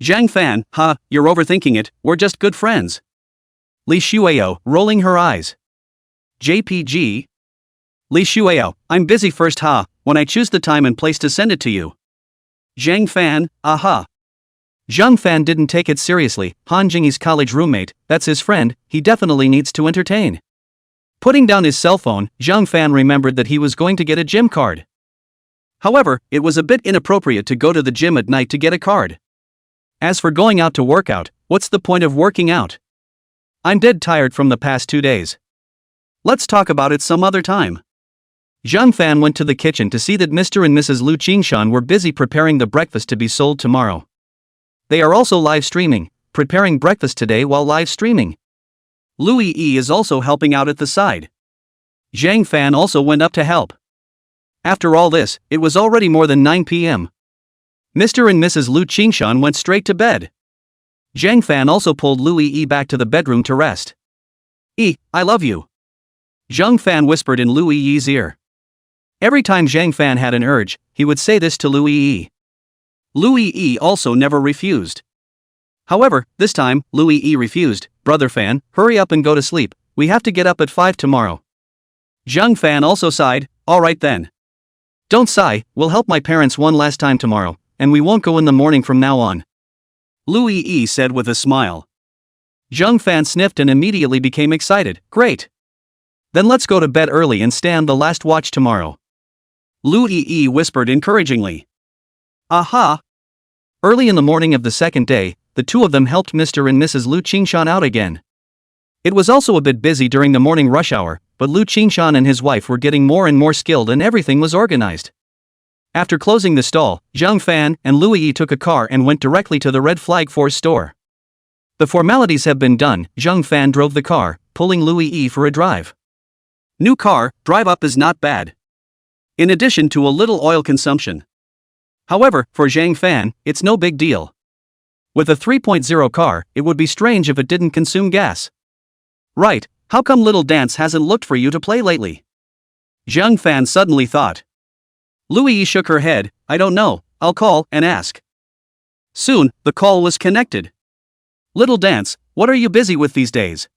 Zhang Fan, you're overthinking it, we're just good friends. Li Shueyao, rolling her eyes. JPG. Li Shueyao, I'm busy first when I choose the time and place to send it to you. Zhang Fan, Zhang Fan didn't take it seriously, Han Jingyi's college roommate, that's his friend, he definitely needs to entertain. Putting down his cell phone, Zhang Fan remembered that he was going to get a gym card. However, it was a bit inappropriate to go to the gym at night to get a card. As for going out to work out, what's the point of working out? I'm dead tired from the past 2 days. Let's talk about it some other time. Zhang Fan went to the kitchen to see that Mr. and Mrs. Lu Qingshan were busy preparing the breakfast to be sold tomorrow. They are also live streaming, preparing breakfast today while live streaming. Louis E is also helping out at the side. Zhang Fan also went up to help. After all this, it was already more than 9 p.m. Mr. and Mrs. Lu Qingshan went straight to bed. Zhang Fan also pulled Louis E back to the bedroom to rest. I love you. Zhang Fan whispered in Louis Yi's ear. Every time Zhang Fan had an urge, he would say this to Louis E. Louis E also never refused. However, this time, Louis E refused. Brother Fan, hurry up and go to sleep, we have to get up at 5 tomorrow. Zhang Fan also sighed, alright then. Don't sigh, we'll help my parents one last time tomorrow, and we won't go in the morning from now on. Louis E said with a smile. Zhang Fan sniffed and immediately became excited, great. Then let's go to bed early and stand the last watch tomorrow. Louis E whispered encouragingly. Early in the morning of the second day, the two of them helped Mr. and Mrs. Lu Qingshan out again. It was also a bit busy during the morning rush hour, but Lu Qingshan and his wife were getting more and more skilled and everything was organized. After closing the stall, Zhang Fan and Louis E took a car and went directly to the Red Flag Force store. The formalities have been done. Zhang Fan drove the car, pulling Louis Yi for a drive. New car, drive up is not bad. In addition to a little oil consumption. However, for Zhang Fan, it's no big deal. With a 3.0 car, it would be strange if it didn't consume gas. Right, how come Little Dance hasn't looked for you to play lately? Zhang Fan suddenly thought. Louis Yi shook her head, I don't know, I'll call and ask. Soon, the call was connected. Little Dance, what are you busy with these days?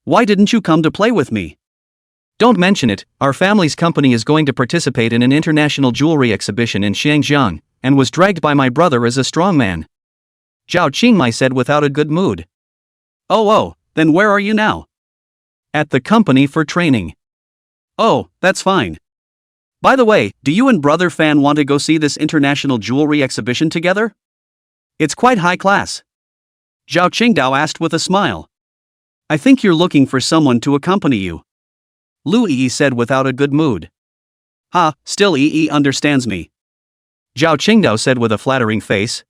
Why didn't you come to play with me? Don't mention it, our family's company is going to participate in an international jewelry exhibition in Shangjiang, and was dragged by my brother as a strongman. Zhao Qingmai said without a good mood. Oh, then where are you now? At the company for training. Oh, that's fine. By the way, do you and Brother Fan want to go see this international jewelry exhibition together? It's quite high class. Zhao Qingdao asked with a smile. I think you're looking for someone to accompany you. Louis Yi said without a good mood. Still Yi understands me. Zhao Qingdao said with a flattering face.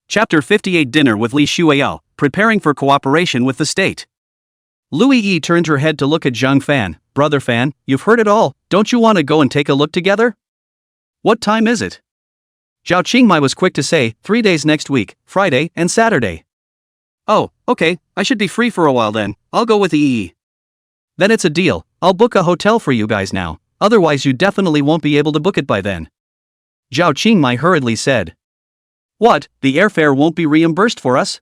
Chapter 58 Dinner with Li Shuiyao, preparing for cooperation with the state. Louis Yi turned her head to look at Zhang Fan. Brother Fan, you've heard it all, don't you want to go and take a look together? What time is it? Zhao Qingmai was quick to say, 3 days next week, Friday and Saturday. Oh, okay, I should be free for a while then, I'll go with Yi. Then it's a deal, I'll book a hotel for you guys now, otherwise you definitely won't be able to book it by then. Zhao Qingmai hurriedly said. What, the airfare won't be reimbursed for us?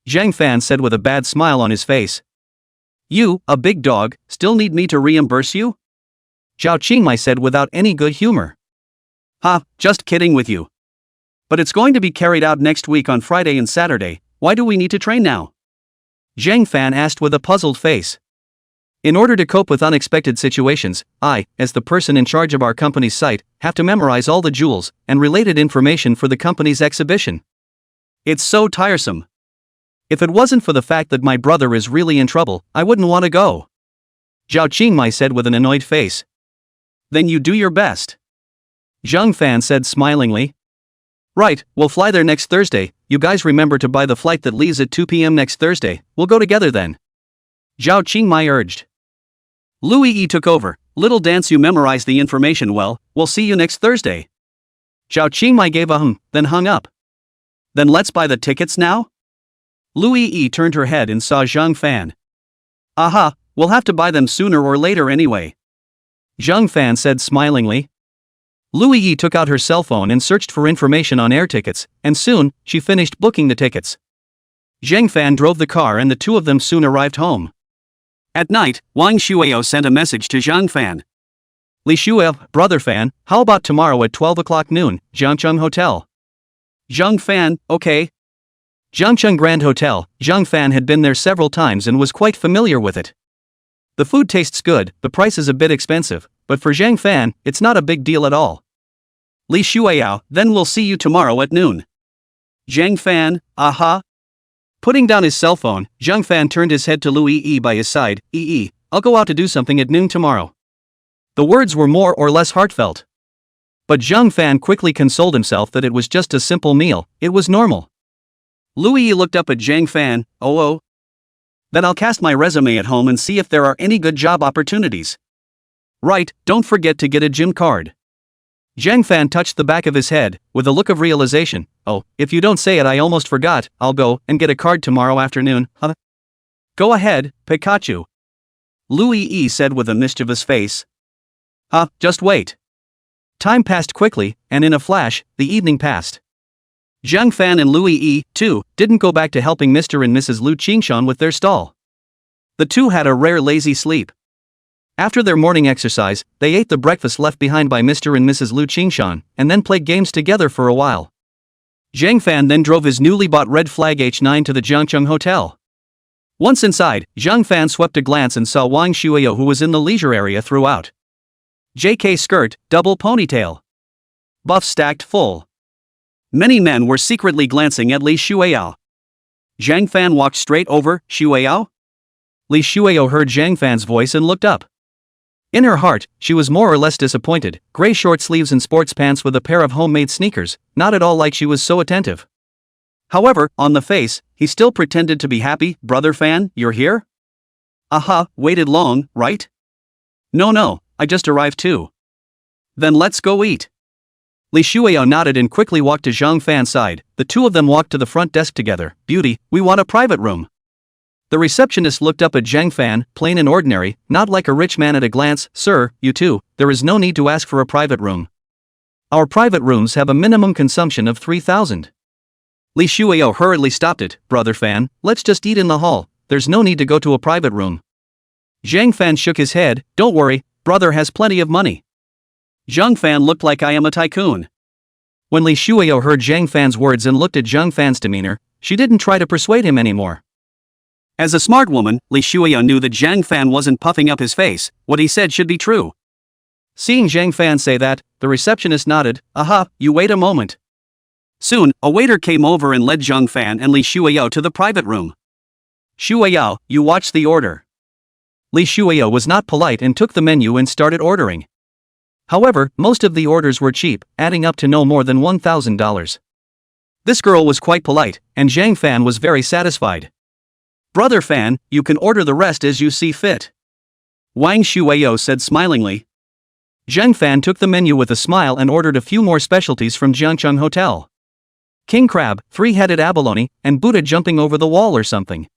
Zhang Fan said with a bad smile on his face. You, a big dog, still need me to reimburse you? Zhao Qingmai said without any good humor. Just kidding with you. But it's going to be carried out next week on Friday and Saturday, why do we need to train now? Zhang Fan asked with a puzzled face. In order to cope with unexpected situations, I, as the person in charge of our company's site, have to memorize all the jewels and related information for the company's exhibition. It's so tiresome. If it wasn't for the fact that my brother is really in trouble, I wouldn't want to go. Zhao Qingmai said with an annoyed face. Then you do your best. Zhang Fan said smilingly. Right, we'll fly there next Thursday, you guys remember to buy the flight that leaves at 2 p.m. next Thursday, we'll go together then. Zhao Qingmai urged. Louis Yi took over. Little Dance, you memorized the information well, we'll see you next Thursday. Zhao Qingmai gave a then hung up. Then let's buy the tickets now? Louis Yi turned her head and saw Zhang Fan. We'll have to buy them sooner or later anyway. Zhang Fan said smilingly. Louis Yi took out her cell phone and searched for information on air tickets, and soon, she finished booking the tickets. Zhang Fan drove the car and the two of them soon arrived home. At night, Wang Shuiyao sent a message to Zhang Fan. Li Shuiyao, Brother Fan, how about tomorrow at 12 o'clock noon, Jiangcheng Hotel? Zhang Fan, okay. Jiangcheng Grand Hotel, Zhang Fan had been there several times and was quite familiar with it. The food tastes good, the price is a bit expensive, but for Zhang Fan, it's not a big deal at all. Li Shuiyao, then we'll see you tomorrow at noon. Zhang Fan, Putting down his cell phone, Zhang Fan turned his head to Louis Yi by his side. Yi, I'll go out to do something at noon tomorrow. The words were more or less heartfelt. But Zhang Fan quickly consoled himself that it was just a simple meal, it was normal. Louis Yi looked up at Zhang Fan. Then I'll cast my resume at home and see if there are any good job opportunities. Right, don't forget to get a gym card. Zhang Fan touched the back of his head, with a look of realization. If you don't say it, I almost forgot, I'll go and get a card tomorrow afternoon, Go ahead, Pikachu. Louis Yi said with a mischievous face. Just wait. Time passed quickly, and in a flash, the evening passed. Zhang Fan and Louis Yi, too, didn't go back to helping Mr. and Mrs. Lu Qingshan with their stall. The two had a rare lazy sleep. After their morning exercise, they ate the breakfast left behind by Mr. and Mrs. Lu Qingshan, and then played games together for a while. Zhang Fan then drove his newly bought red flag H9 to the Jiangcheng Hotel. Once inside, Zhang Fan swept a glance and saw Wang Shuiyao, who was in the leisure area throughout. JK skirt, double ponytail. Buff stacked full. Many men were secretly glancing at Li Shuiyao. Zhang Fan walked straight over. Shuiyao? Li Shuiyao heard Zhang Fan's voice and looked up. In her heart, she was more or less disappointed. Gray short sleeves and sports pants with a pair of homemade sneakers, not at all like she was so attentive. However, on the face, he still pretended to be happy. Brother Fan, you're here? Aha, waited long, right? No, I just arrived too. Then let's go eat. Li Shuiao nodded and quickly walked to Zhang Fan's side. The two of them walked to the front desk together. Beauty, we want a private room. The receptionist looked up at Zhang Fan, plain and ordinary, not like a rich man at a glance. Sir, you too, there is no need to ask for a private room. Our private rooms have a minimum consumption of 3,000. Li Shuiao hurriedly stopped it. Brother Fan, let's just eat in the hall, there's no need to go to a private room. Zhang Fan shook his head. Don't worry, brother has plenty of money. Zhang Fan looked like I am a tycoon. When Li Shuiao heard Zhang Fan's words and looked at Zhang Fan's demeanor, she didn't try to persuade him anymore. As a smart woman, Li Shuiao knew that Zhang Fan wasn't puffing up his face. What he said should be true. Seeing Zhang Fan say that, the receptionist nodded. Aha, you wait a moment. Soon, a waiter came over and led Zhang Fan and Li Shuiao to the private room. Shuiao, you watch the order. Li Shuiao was not polite and took the menu and started ordering. However, most of the orders were cheap, adding up to no more than $1,000. This girl was quite polite, and Zhang Fan was very satisfied. Brother Fan, you can order the rest as you see fit. Wang Shuiao said smilingly. Zhang Fan took the menu with a smile and ordered a few more specialties from Jiangcheng Hotel. King crab, three-headed abalone, and Buddha jumping over the wall or something.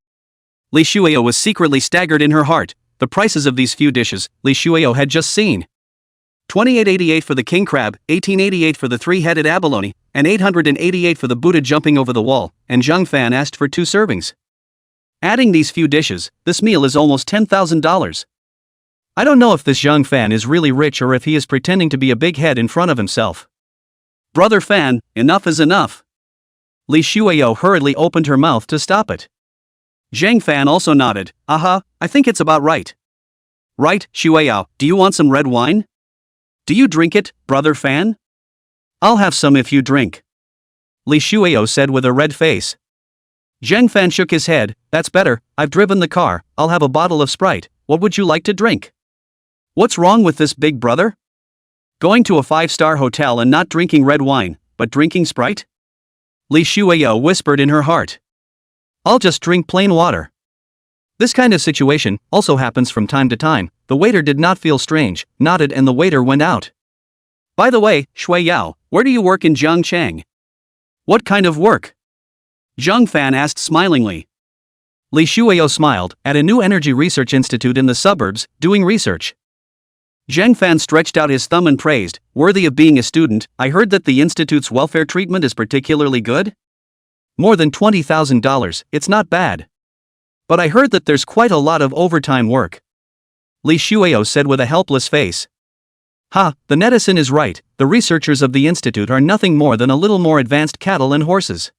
Li Shuiao was secretly staggered in her heart. The prices of these few dishes, Li Shuiao had just seen. 2888 for the king crab, 1888 for the three-headed abalone, and 888 for the Buddha jumping over the wall, and Zhang Fan asked for 2 servings. Adding these few dishes, this meal is almost $10,000. I don't know if this Zhang Fan is really rich or if he is pretending to be a big head in front of himself. Brother Fan, enough is enough. Li Shuiao hurriedly opened her mouth to stop it. Zhang Fan also nodded. Aha, I think it's about right. Right, Shuiao, do you want some red wine? Do you drink it, Brother Fan? I'll have some if you drink. Li Shuiao said with a red face. Zhang Fan shook his head. That's better, I've driven the car, I'll have a bottle of Sprite. What would you like to drink? What's wrong with this big brother? Going to a 5-star hotel and not drinking red wine, but drinking Sprite? Li Shuiao whispered in her heart. I'll just drink plain water. This kind of situation also happens from time to time. The waiter did not feel strange, nodded, and the waiter went out. By the way, Shuiao, where do you work in Jiangcheng? What kind of work? Zhang Fan asked smilingly. Li Shuiao smiled. At a new energy research institute in the suburbs, doing research. Zhang Fan stretched out his thumb and praised. Worthy of being a student, I heard that the institute's welfare treatment is particularly good? More than $20,000, it's not bad. But I heard that there's quite a lot of overtime work. Li Shuiao said with a helpless face. Ha, the netizen is right, the researchers of the institute are nothing more than a little more advanced cattle and horses.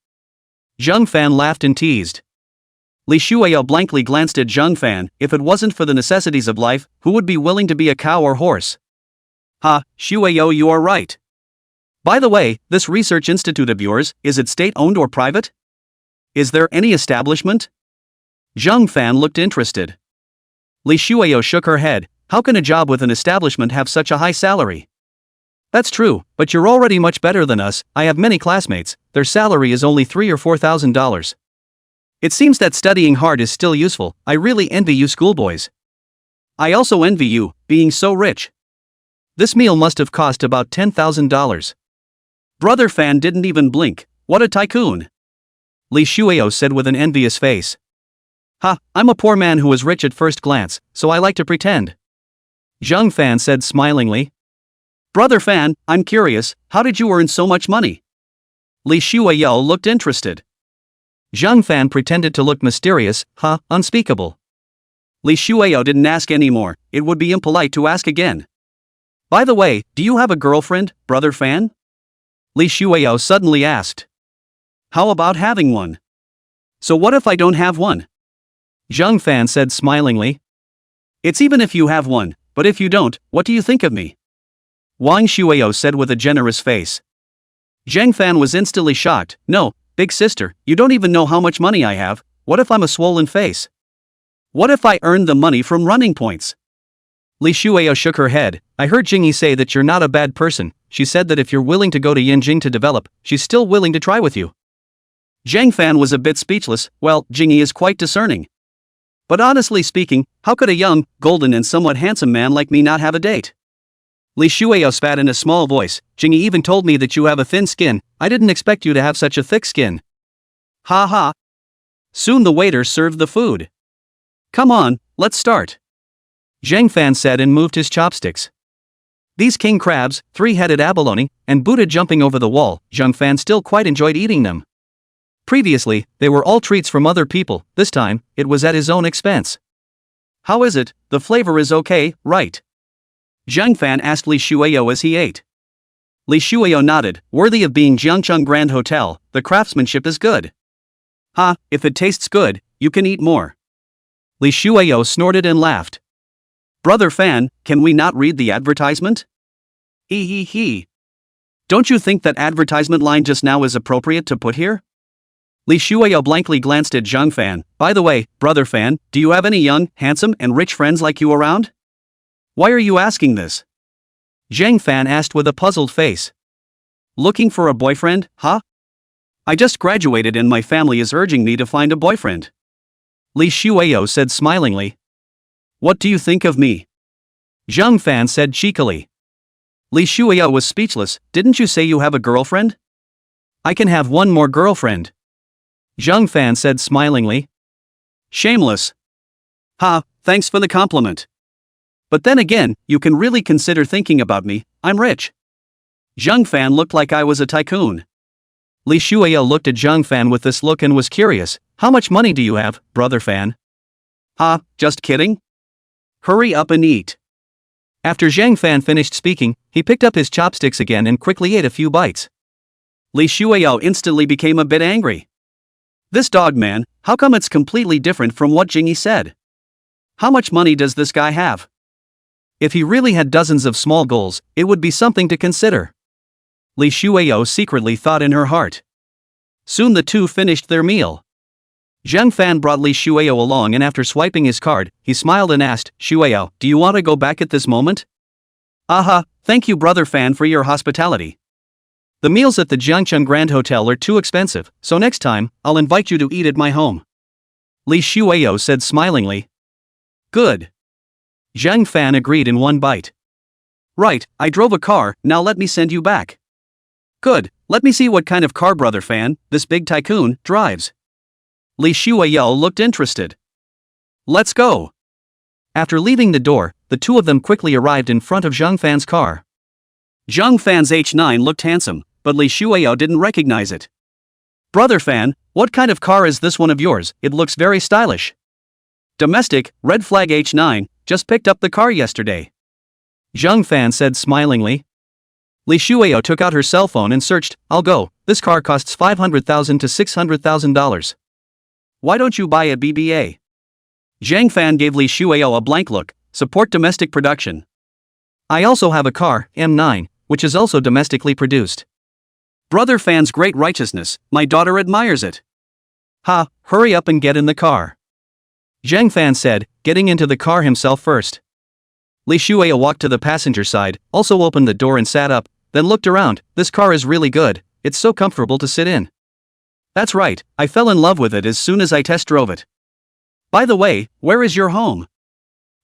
Zhang Fan laughed and teased. Li Shuiao blankly glanced at Zhang Fan. If it wasn't for the necessities of life, who would be willing to be a cow or horse? Ha, Shuiao, you are right. By the way, this research institute of yours, is it state-owned or private? Is there any establishment? Zhang Fan looked interested. Li Shuiao shook her head. How can a job with an establishment have such a high salary? That's true, but you're already much better than us. I have many classmates, their salary is only $3,000 or $4,000. It seems that studying hard is still useful. I really envy you schoolboys. I also envy you, being so rich. This meal must have cost about $10,000. Brother Fan didn't even blink. What a tycoon! Li Shuiao said with an envious face. Ha, I'm a poor man who is rich at first glance, so I like to pretend. Zhang Fan said smilingly. Brother Fan, I'm curious, how did you earn so much money? Li Shuiao looked interested. Zhang Fan pretended to look mysterious. Unspeakable. Li Shuiao didn't ask anymore, it would be impolite to ask again. By the way, do you have a girlfriend, Brother Fan? Li Shuiao suddenly asked. How about having one? So what if I don't have one? Zhang Fan said smilingly. It's even if you have one, but if you don't, what do you think of me? Wang Shuiao said with a generous face. Zhang Fan was instantly shocked. No, big sister, you don't even know how much money I have. What if I'm a swollen face? What if I earned the money from running points? Li Shuiao shook her head. I heard Jingyi say that you're not a bad person. She said that if you're willing to go to Yanjing to develop, she's still willing to try with you. Zhang Fan was a bit speechless. Well, Jingyi is quite discerning. But honestly speaking, how could a young, golden and somewhat handsome man like me not have a date? Li Shuao spat in a small voice. Jingyi even told me that you have a thin skin. I didn't expect you to have such a thick skin. Ha ha. Soon the waiter served the food. Come on, let's start. Zhang Fan said and moved his chopsticks. These king crabs, three-headed abalone, and Buddha jumping over the wall, Zhang Fan still quite enjoyed eating them. Previously, they were all treats from other people. This time, it was at his own expense. How is it? The flavor is okay, right? Zhang Fan asked Li Shuao as he ate. Li Shuao nodded. Worthy of being Jiangcheng Grand Hotel, the craftsmanship is good. Ha, if it tastes good, you can eat more. Li Shuao snorted and laughed. Brother Fan, can we not read the advertisement? He. Don't you think that advertisement line just now is appropriate to put here? Li Shuao blankly glanced at Zhang Fan. By the way, Brother Fan, do you have any young, handsome and rich friends like you around? Why are you asking this? Zhang Fan asked with a puzzled face. Looking for a boyfriend, huh? I just graduated and my family is urging me to find a boyfriend. Li Shuao said smilingly. What do you think of me? Zhang Fan said cheekily. Li Shuao was speechless. Didn't you say you have a girlfriend? I can have one more girlfriend. Zhang Fan said smilingly. Shameless. Ha, thanks for the compliment. But then again, you can really consider thinking about me. I'm rich. Zhang Fan looked like I was a tycoon. Li Shuao looked at Zhang Fan with this look and was curious. How much money do you have, Brother Fan? Ha, just kidding? Hurry up and eat. After Zhang Fan finished speaking, he picked up his chopsticks again and quickly ate a few bites. Li Shuao instantly became a bit angry. This dog man, how come it's completely different from what Jingyi said? How much money does this guy have? If he really had dozens of small goals, it would be something to consider. Li Shuao secretly thought in her heart. Soon the two finished their meal. Zhang Fan brought Li Shuao along and after swiping his card, he smiled and asked, Shuao, do you want to go back at this moment? Aha, thank you Brother Fan for your hospitality. The meals at the Jiangcheng Grand Hotel are too expensive, so next time, I'll invite you to eat at my home. Li Shuao said smilingly. Good. Zhang Fan agreed in one bite. Right, I drove a car, now let me send you back. Good, let me see what kind of car Brother Fan, this big tycoon, drives. Li Shuao looked interested. Let's go. After leaving the door, the two of them quickly arrived in front of Zhang Fan's car. Zhang Fan's H9 looked handsome, but Li Shuao didn't recognize it. Brother Fan, what kind of car is this one of yours? It looks very stylish. Domestic, red flag H9, just picked up the car yesterday. Zhang Fan said smilingly. Li Shuao took out her cell phone and searched. I'll go, this car costs $500,000 to $600,000. Why don't you buy a BBA? Zhang Fan gave Li Shuao a blank look. Support domestic production. I also have a car, M9, which is also domestically produced. Brother Fan's great righteousness, my daughter admires it. Ha, hurry up and get in the car. Zhang Fan said, getting into the car himself first. Li Shuao walked to the passenger side, also opened the door and sat up, then looked around. This car is really good, it's so comfortable to sit in. That's right, I fell in love with it as soon as I test drove it. By the way, where is your home?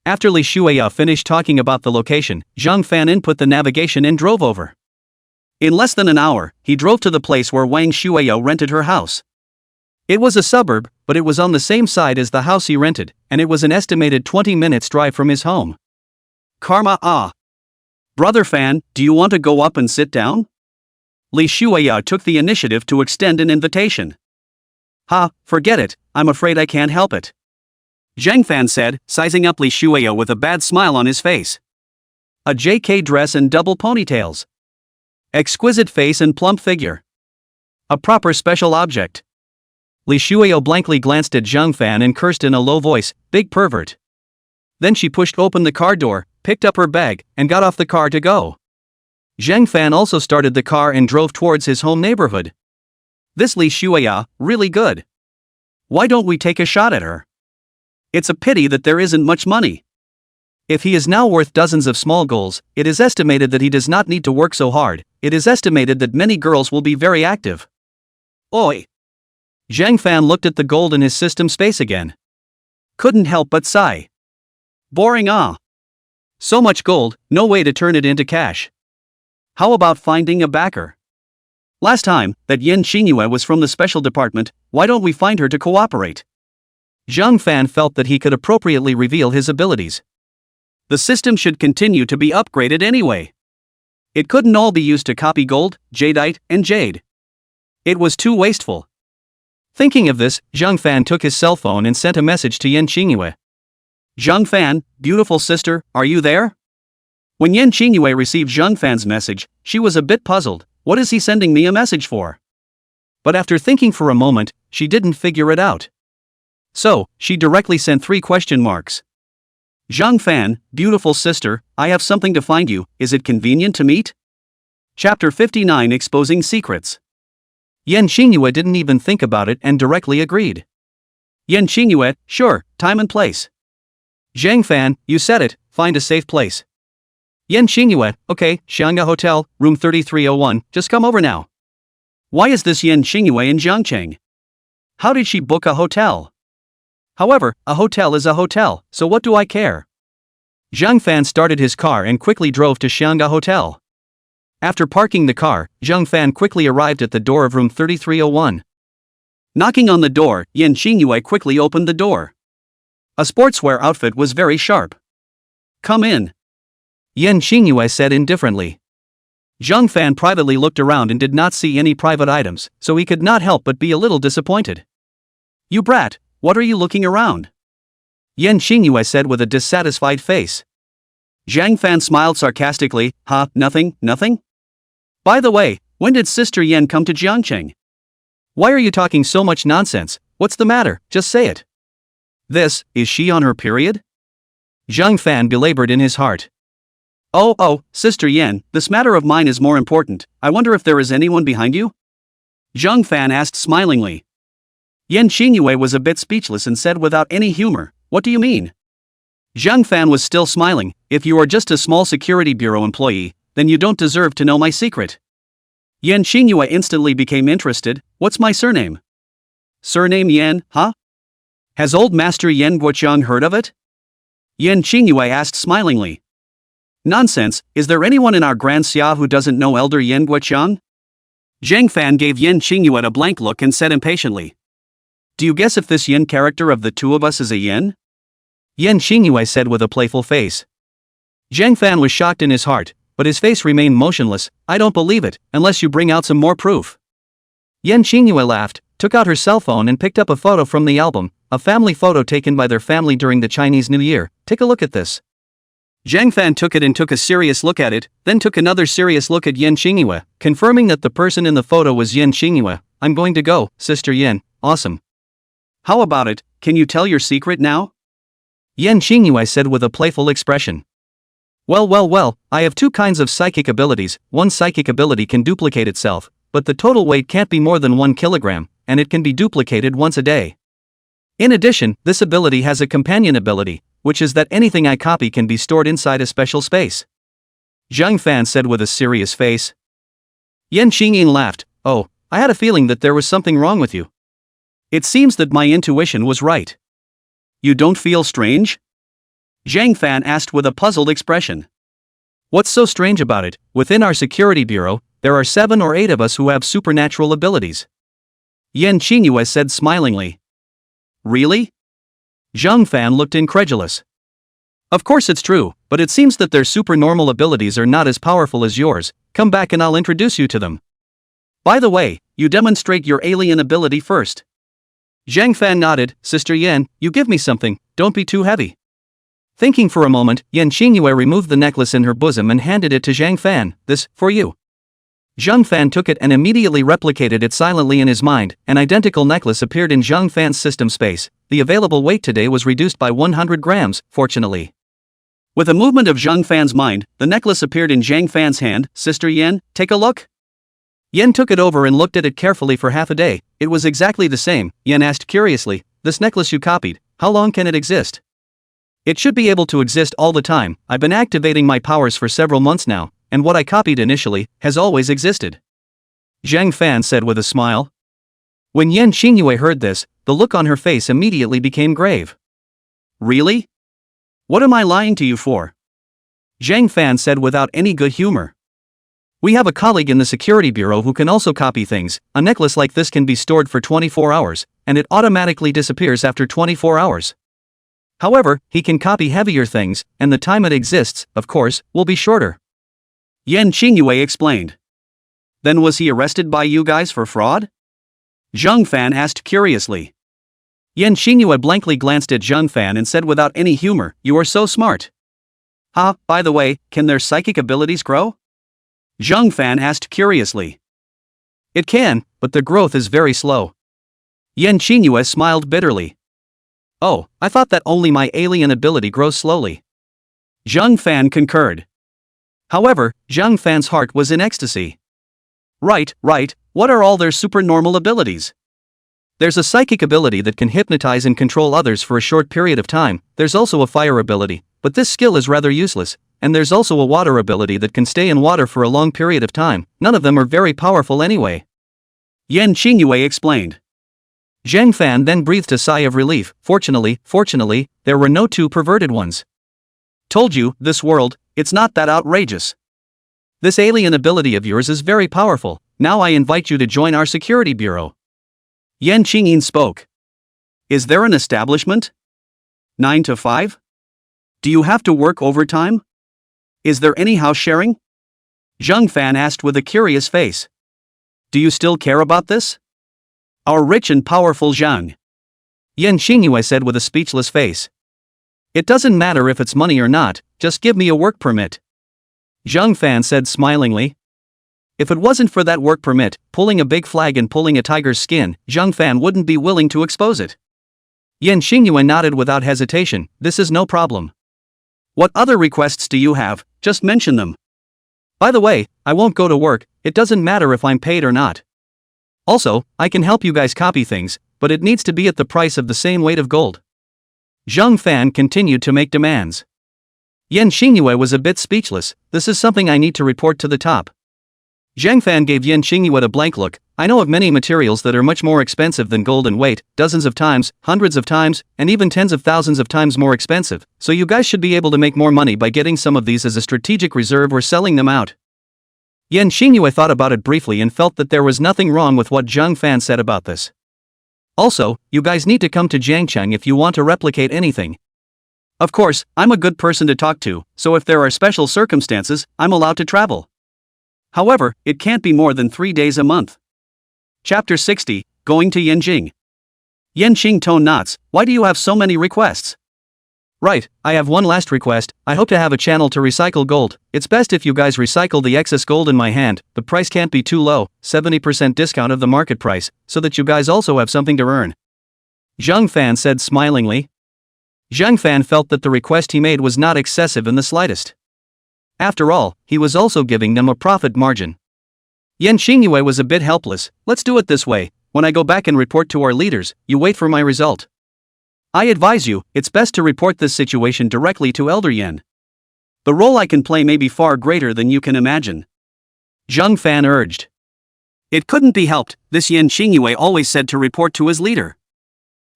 After Li Shuao finished talking about the location, Zhang Fan input the navigation and drove over. In less than an hour, he drove to the place where Wang Shuao rented her house. It was a suburb, but it was on the same side as the house he rented, and it was an estimated 20 minutes drive from his home. Karma ah. Brother Fan, do you want to go up and sit down? Li Shuao took the initiative to extend an invitation. Ha, forget it, I'm afraid I can't help it. Zhang Fan said, sizing up Li Shuao with a bad smile on his face. A JK dress and double ponytails. Exquisite face and plump figure. A proper special object. Li Shuao blankly glanced at Zhang Fan and cursed in a low voice, big pervert. Then she pushed open the car door, picked up her bag, and got off the car to go. Zhang Fan also started the car and drove towards his home neighborhood. This Li Shuao, really good. Why don't we take a shot at her? It's a pity that there isn't much money. If he is now worth dozens of small goals, it is estimated that he does not need to work so hard. It is estimated that many girls will be very active. Oi! Zhang Fan looked at the gold in his system space again. Couldn't help but sigh. Boring, ah. So much gold, no way to turn it into cash. How about finding a backer? Last time, that Yen Xingyue was from the special department, why don't we find her to cooperate? Zhang Fan felt that he could appropriately reveal his abilities. The system should continue to be upgraded anyway. It couldn't all be used to copy gold, jadeite, and jade. It was too wasteful. Thinking of this, Zhang Fan took his cell phone and sent a message to Yen Xingyue. Zhang Fan, beautiful sister, are you there? When Yen Xingyue received Zhang Fan's message, she was a bit puzzled. What is he sending me a message for? But after thinking for a moment, she didn't figure it out. So, she directly sent 3 question marks. Zhang Fan, beautiful sister, I have something to find you, is it convenient to meet? Chapter 59 Exposing Secrets. Yen Xingyue didn't even think about it and directly agreed. Yen Xingyue, sure, time and place. Zhang Fan, you said it, find a safe place. Yen Xingyue, okay, Xianga Hotel, room 3301, just come over now. Why is this Yen Xingyue in Jiangcheng? How did she book a hotel? However, a hotel is a hotel, so what do I care? Zhang Fan started his car and quickly drove to Xianga Hotel. After parking the car, Zhang Fan quickly arrived at the door of room 3301. Knocking on the door, Yen Xingyue quickly opened the door. A sportswear outfit was very sharp. Come in. Yen Xingyue said indifferently. Zhang Fan privately looked around and did not see any private items, so he could not help but be a little disappointed. You brat, what are you looking around? Yen Xingyue said with a dissatisfied face. Zhang Fan smiled sarcastically, nothing? By the way, when did Sister Yen come to Jiangcheng? Why are you talking so much nonsense? What's the matter? Just say it. Is she on her period? Zhang Fan belabored in his heart. Oh, Sister Yen, this matter of mine is more important. I wonder if there is anyone behind you? Zhang Fan asked smilingly. Yen Xingyue was a bit speechless and said without any humor, what do you mean? Zhang Fan was still smiling, if you are just a small security bureau employee, then you don't deserve to know my secret. Yen Xingyue instantly became interested, what's my surname? Surname Yen, huh? Has old master Yen Guoqiang heard of it? Yen Xingyue asked smilingly. Nonsense, is there anyone in our Grand Xia who doesn't know elder Yen Guoqiang? Zhang Fan gave Yen Xingyue a blank look and said impatiently. Do you guess if this Yen character of the two of us is a Yen? Yen Xingyue said with a playful face. Zhang Fan was shocked in his heart, but his face remained motionless. I don't believe it, unless you bring out some more proof. Yen Xingyue laughed, took out her cell phone and picked up a photo from the album, a family photo taken by their family during the Chinese New Year. Take a look at this. Zhang Fan took it and took a serious look at it, then took another serious look at Yen Xingyue, confirming that the person in the photo was Yen Xingyue. I'm going to go, Sister Yen, awesome. How about it, can you tell your secret now? Yen Xingyue said with a playful expression. Well, I have 2 kinds of psychic abilities. One psychic ability can duplicate itself, but the total weight can't be more than 1 kilogram, and it can be duplicated once a day. In addition, this ability has a companion ability, which is that anything I copy can be stored inside a special space. Zhang Fan said with a serious face. Yen Xingying laughed. Oh, I had a feeling that there was something wrong with you. It seems that my intuition was right. You don't feel strange? Zhang Fan asked with a puzzled expression. What's so strange about it? Within our security bureau, there are 7 or 8 of us who have supernatural abilities. Yen Xingyue said smilingly. Really? Zhang Fan looked incredulous. Of course it's true, but it seems that their supernormal abilities are not as powerful as yours. Come back and I'll introduce you to them. By the way, you demonstrate your alien ability first. Zhang Fan nodded. Sister Yen, you give me something, don't be too heavy. Thinking for a moment, Yen Xingyue removed the necklace in her bosom and handed it to Zhang Fan. This, for you. Zhang Fan took it and immediately replicated it silently in his mind. An identical necklace appeared in Zhang Fan's system space. The available weight today was reduced by 100 grams, fortunately. With a movement of Zhang Fan's mind, the necklace appeared in Zhang Fan's hand. Sister Yen, take a look. Yen took it over and looked at it carefully for half a day. It was exactly the same. Yen asked curiously, this necklace you copied, how long can it exist? It should be able to exist all the time. I've been activating my powers for several months now, and what I copied initially has always existed. Zhang Fan said with a smile. When Yan Xingyue heard this, the look on her face immediately became grave. Really? What am I lying to you for? Zhang Fan said without any good humor. We have a colleague in the security bureau who can also copy things. A necklace like this can be stored for 24 hours, and it automatically disappears after 24 hours. However, he can copy heavier things, and the time it exists, of course, will be shorter. Yan Qingyue explained. Then was he arrested by you guys for fraud? Zhang Fan asked curiously. Yan Qingyue blankly glanced at Zhang Fan and said without any humor, "You are so smart." By the way, can their psychic abilities grow? Zhang Fan asked curiously. It can, but the growth is very slow. Yan Qingyue smiled bitterly. Oh, I thought that only my alien ability grows slowly. Zhang Fan concurred. However, Zhang Fan's heart was in ecstasy. Right, what are all their supernormal abilities? There's a psychic ability that can hypnotize and control others for a short period of time, there's also a fire ability, but this skill is rather useless, and there's also a water ability that can stay in water for a long period of time, none of them are very powerful anyway. Yan Qingyue explained. Zhang Fan then breathed a sigh of relief. Fortunately, there were no two perverted ones. Told you, this world, it's not that outrageous. This alien ability of yours is very powerful, now I invite you to join our security bureau. Yan Qingyin spoke. Is there an establishment? 9 to 5? Do you have to work overtime? Is there any house sharing? Zhang Fan asked with a curious face. Do you still care about this? Our rich and powerful Zhang. Yan Xingyue said with a speechless face. It doesn't matter if it's money or not, just give me a work permit. Zhang Fan said smilingly. If it wasn't for that work permit, pulling a big flag and pulling a tiger's skin, Zhang Fan wouldn't be willing to expose it. Yan Xingyue nodded without hesitation. This is no problem. What other requests do you have? Just mention them. By the way, I won't go to work, it doesn't matter if I'm paid or not. Also, I can help you guys copy things, but it needs to be at the price of the same weight of gold. Zhang Fan continued to make demands. Yan Xingyue was a bit speechless. This is something I need to report to the top. Zhang Fan gave Yan Xingyue a blank look. I know of many materials that are much more expensive than gold in weight, dozens of times, hundreds of times, and even tens of thousands of times more expensive, so you guys should be able to make more money by getting some of these as a strategic reserve or selling them out. Yan Xingyue thought about it briefly and felt that there was nothing wrong with what Zhang Fan said about this. Also, you guys need to come to Jiangcheng if you want to replicate anything. Of course, I'm a good person to talk to, so if there are special circumstances, I'm allowed to travel. However, it can't be more than 3 days a month. Chapter 60, Going to Yanjing. Yanqing tone knots, why do you have so many requests? Right, I have one last request. I hope to have a channel to recycle gold. It's best if you guys recycle the excess gold in my hand. The price can't be too low, 70% discount of the market price, so that you guys also have something to earn. Zhang Fan said smilingly. Zhang Fan felt that the request he made was not excessive in the slightest. After all, he was also giving them a profit margin. Yan Xingyue was a bit helpless. Let's do it this way. When I go back and report to our leaders, you wait for my result. I advise you, it's best to report this situation directly to Elder Yan. The role I can play may be far greater than you can imagine. Zhang Fan urged. It couldn't be helped, this Yan Xingyue always said to report to his leader.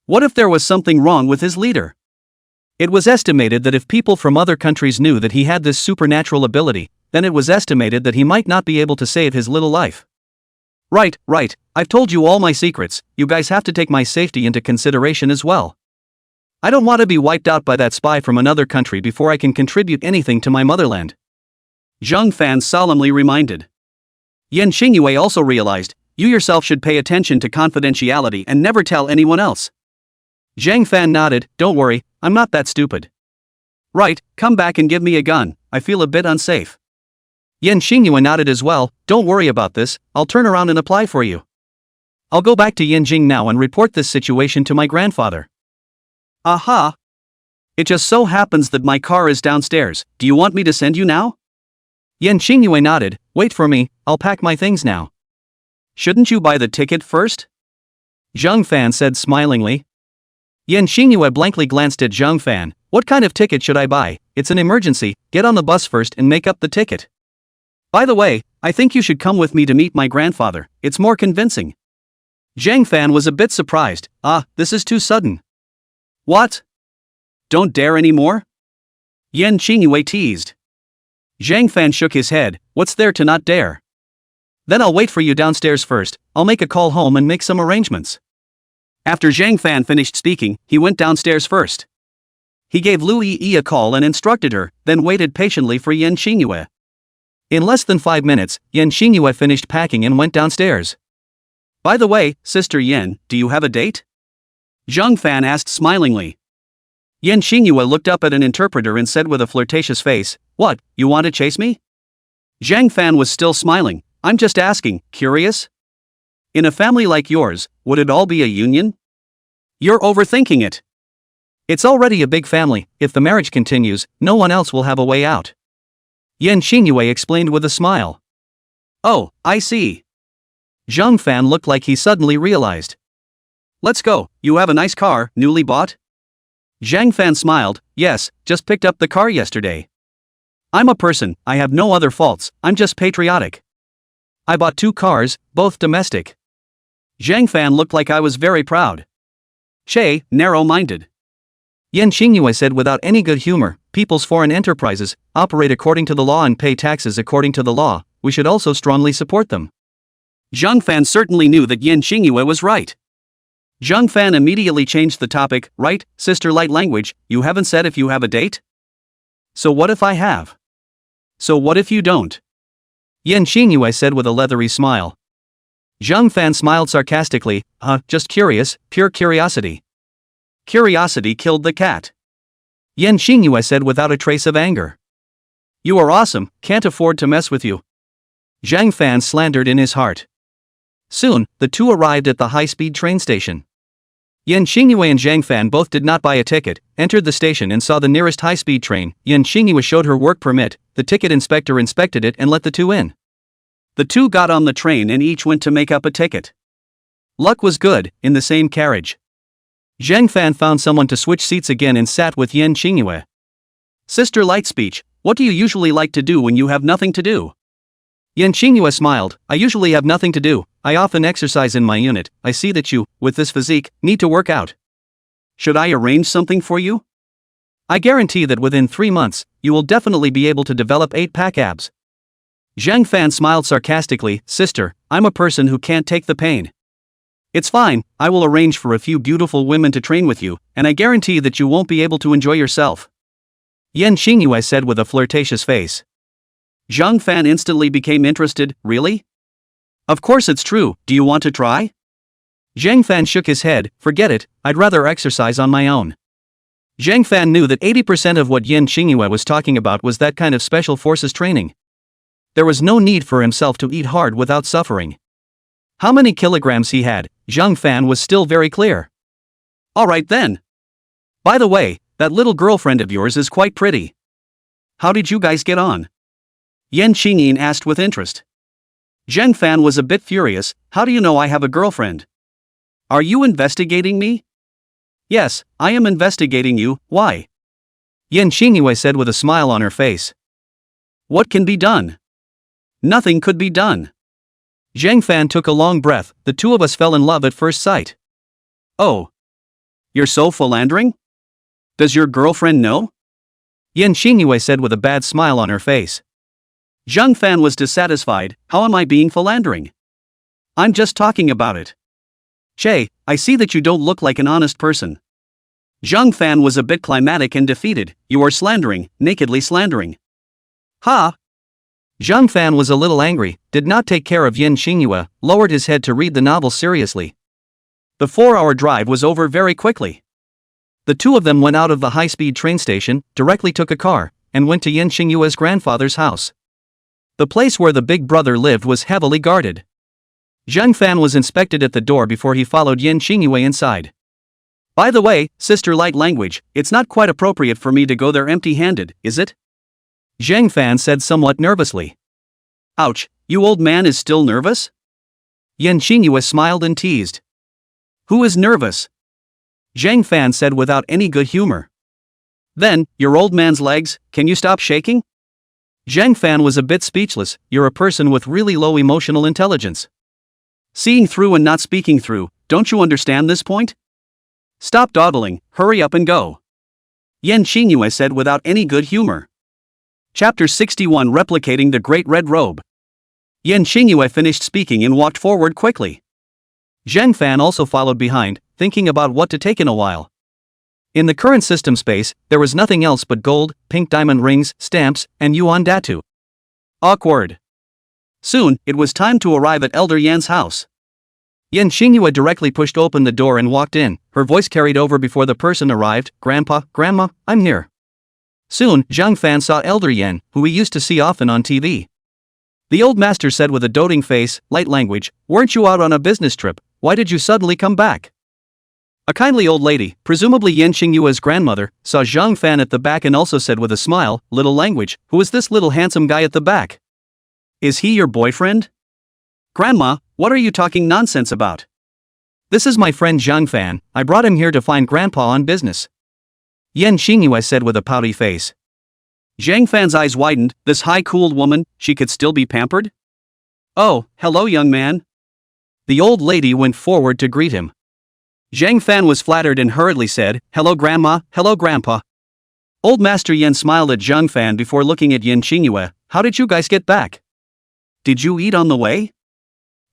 What if there was something wrong with his leader? It was estimated that if people from other countries knew that he had this supernatural ability, then it was estimated that he might not be able to save his little life. Right, I've told you all my secrets, you guys have to take my safety into consideration as well. I don't want to be wiped out by that spy from another country before I can contribute anything to my motherland. Zhang Fan solemnly reminded. Yan Xingyue also realized, you yourself should pay attention to confidentiality and never tell anyone else. Zhang Fan nodded, don't worry, I'm not that stupid. Right, come back and give me a gun, I feel a bit unsafe. Yan Xingyue nodded as well, don't worry about this, I'll turn around and apply for you. I'll go back to Yanjing now and report this situation to my grandfather. Aha! It just so happens that my car is downstairs, do you want me to send you now? Yan Xingyue nodded, wait for me, I'll pack my things now. Shouldn't you buy the ticket first? Zhang Fan said smilingly. Yan Xingyue blankly glanced at Zhang Fan, what kind of ticket should I buy? It's an emergency, get on the bus first and make up the ticket. By the way, I think you should come with me to meet my grandfather, it's more convincing. Zhang Fan was a bit surprised. This is too sudden. What? Don't dare anymore? Yan Qingyue teased. Zhang Fan shook his head. What's there to not dare? Then I'll wait for you downstairs first. I'll make a call home and make some arrangements. After Zhang Fan finished speaking, he went downstairs first. He gave Lu Yi a call and instructed her, then waited patiently for Yan Qingyue. In less than 5 minutes, Yan Qingyue finished packing and went downstairs. By the way, Sister Yan, do you have a date? Zhang Fan asked smilingly. Yan Qingyue looked up at an interpreter and said with a flirtatious face, What, you want to chase me? Zhang Fan was still smiling. I'm just asking, curious? In a family like yours, would it all be a union? You're overthinking it. It's already a big family. If the marriage continues, no one else will have a way out. Yan Qingyue explained with a smile. Oh, I see. Zhang Fan looked like he suddenly realized. Let's go, you have a nice car, newly bought? Zhang Fan smiled. Yes, just picked up the car yesterday. I'm a person, I have no other faults, I'm just patriotic. I bought 2 cars, both domestic. Zhang Fan looked like I was very proud. Che, narrow-minded. Yan Qingyue said without any good humor, people's foreign enterprises operate according to the law and pay taxes according to the law, we should also strongly support them. Zhang Fan certainly knew that Yan Qingyue was right. Zhang Fan immediately changed the topic. Right, Sister Light Language, you haven't said if you have a date? So what if I have? So what if you don't? Yan Qingyue said with a leathery smile. Zhang Fan smiled sarcastically. Just curious, pure curiosity. Curiosity killed the cat. Yan Qingyue said without a trace of anger. You are awesome, can't afford to mess with you. Zhang Fan slandered in his heart. Soon, the two arrived at the high-speed train station. Yan Qingyue and Zhang Fan both did not buy a ticket, entered the station and saw the nearest high-speed train. Yan Qingyue showed her work permit, the ticket inspector inspected it and let the two in. The two got on the train and each went to make up a ticket. Luck was good, in the same carriage. Zhang Fan found someone to switch seats again and sat with Yan Qingyue. Sister Light Speech, what do you usually like to do when you have nothing to do? Yan Qingyue smiled. I usually have nothing to do, I often exercise in my unit. I see that you, with this physique, need to work out. Should I arrange something for you? I guarantee that within 3 months, you will definitely be able to develop 8-pack abs. Zhang Fan smiled sarcastically. Sister, I'm a person who can't take the pain. It's fine, I will arrange for a few beautiful women to train with you, and I guarantee that you won't be able to enjoy yourself. Yan Qingyue said with a flirtatious face. Zhang Fan instantly became interested. Really? Of course it's true, do you want to try? Zhang Fan shook his head. Forget it, I'd rather exercise on my own. Zhang Fan knew that 80% of what Yan Qingyue was talking about was that kind of special forces training. There was no need for himself to eat hard without suffering. How many kilograms he had, Zhang Fan was still very clear. Alright then. By the way, that little girlfriend of yours is quite pretty. How did you guys get on? Yan Qingyin asked with interest. Zhang Fan was a bit furious. How do you know I have a girlfriend? Are you investigating me? Yes, I am investigating you. Why? Yan Qingyue said with a smile on her face. What can be done? Nothing could be done. Zhang Fan took a long breath. The two of us fell in love at first sight. Oh. You're so philandering? Does your girlfriend know? Yan Qingyue said with a bad smile on her face. Zhang Fan was dissatisfied. How am I being philandering? I'm just talking about it. Che, I see that you don't look like an honest person. Zhang Fan was a bit climatic and defeated. You are slandering, nakedly slandering. Ha! Zhang Fan was a little angry, did not take care of Yan Qingyue, lowered his head to read the novel seriously. The 4-hour drive was over very quickly. The two of them went out of the high-speed train station, directly took a car, and went to Yan Qingyue's grandfather's house. The place where the big brother lived was heavily guarded. Zhang Fan was inspected at the door before he followed Yan Qingyue inside. By the way, Sister Light Language, it's not quite appropriate for me to go there empty-handed, is it? Zhang Fan said somewhat nervously. Ouch, you old man is still nervous? Yan Qingyue smiled and teased. Who is nervous? Zhang Fan said without any good humor. Then, your old man's legs, can you stop shaking? Zhang Fan was a bit speechless. You're a person with really low emotional intelligence. Seeing through and not speaking through, don't you understand this point? Stop dawdling, hurry up and go. Yan Xingyue said without any good humor. Chapter 61 Replicating the Great Red Robe. Yan Xingyue finished speaking and walked forward quickly. Zhang Fan also followed behind, thinking about what to take in a while. In the current system space, there was nothing else but gold, pink diamond rings, stamps, and yuan datu. Awkward. Soon, it was time to arrive at Elder Yan's house. Yan Xingyue directly pushed open the door and walked in, her voice carried over before the person arrived. Grandpa, Grandma, I'm here. Soon, Zhang Fan saw Elder Yan, who he used to see often on TV. The old master said with a doting face, light language, weren't you out on a business trip? Why did you suddenly come back? A kindly old lady, presumably Yan Xingyue's grandmother, saw Zhang Fan at the back and also said with a smile, little language, who is this little handsome guy at the back? Is he your boyfriend? Grandma, what are you talking nonsense about? This is my friend Zhang Fan, I brought him here to find Grandpa on business. Yan Xingyue said with a pouty face. Zhang Fan's eyes widened, this high-cooled woman, she could still be pampered? Oh, hello young man. The old lady went forward to greet him. Zhang Fan was flattered and hurriedly said, hello Grandma, hello Grandpa. Old Master Yan smiled at Zhang Fan before looking at Yan Xingyue, how did you guys get back? Did you eat on the way?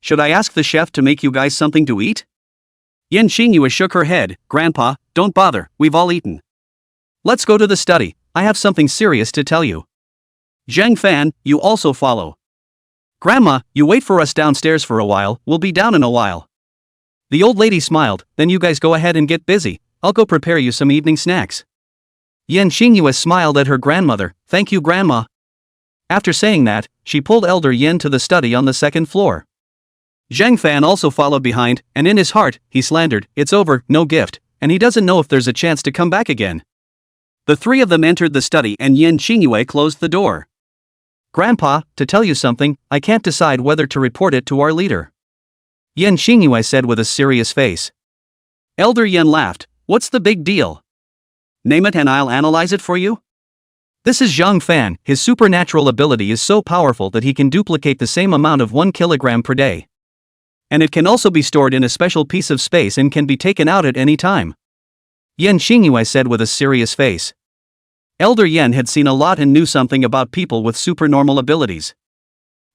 Should I ask the chef to make you guys something to eat? Yan Xingyue shook her head, Grandpa, don't bother, we've all eaten. Let's go to the study, I have something serious to tell you. Zhang Fan, you also follow. Grandma, you wait for us downstairs for a while, we'll be down in a while. The old lady smiled, then you guys go ahead and get busy, I'll go prepare you some evening snacks. Yan Xingyue smiled at her grandmother, thank you Grandma. After saying that, she pulled Elder Yan to the study on the second floor. Zhang Fan also followed behind, and in his heart, he slandered, it's over, no gift, and he doesn't know if there's a chance to come back again. The three of them entered the study and Yan Xingyue closed the door. Grandpa, to tell you something, I can't decide whether to report it to our leader. Yan Xingyue said with a serious face. Elder Yan laughed, what's the big deal? Name it and I'll analyze it for you? This is Zhang Fan, his supernatural ability is so powerful that he can duplicate the same amount of 1 kilogram per day. And it can also be stored in a special piece of space and can be taken out at any time. Yan Xingyue said with a serious face. Elder Yan had seen a lot and knew something about people with supernormal abilities.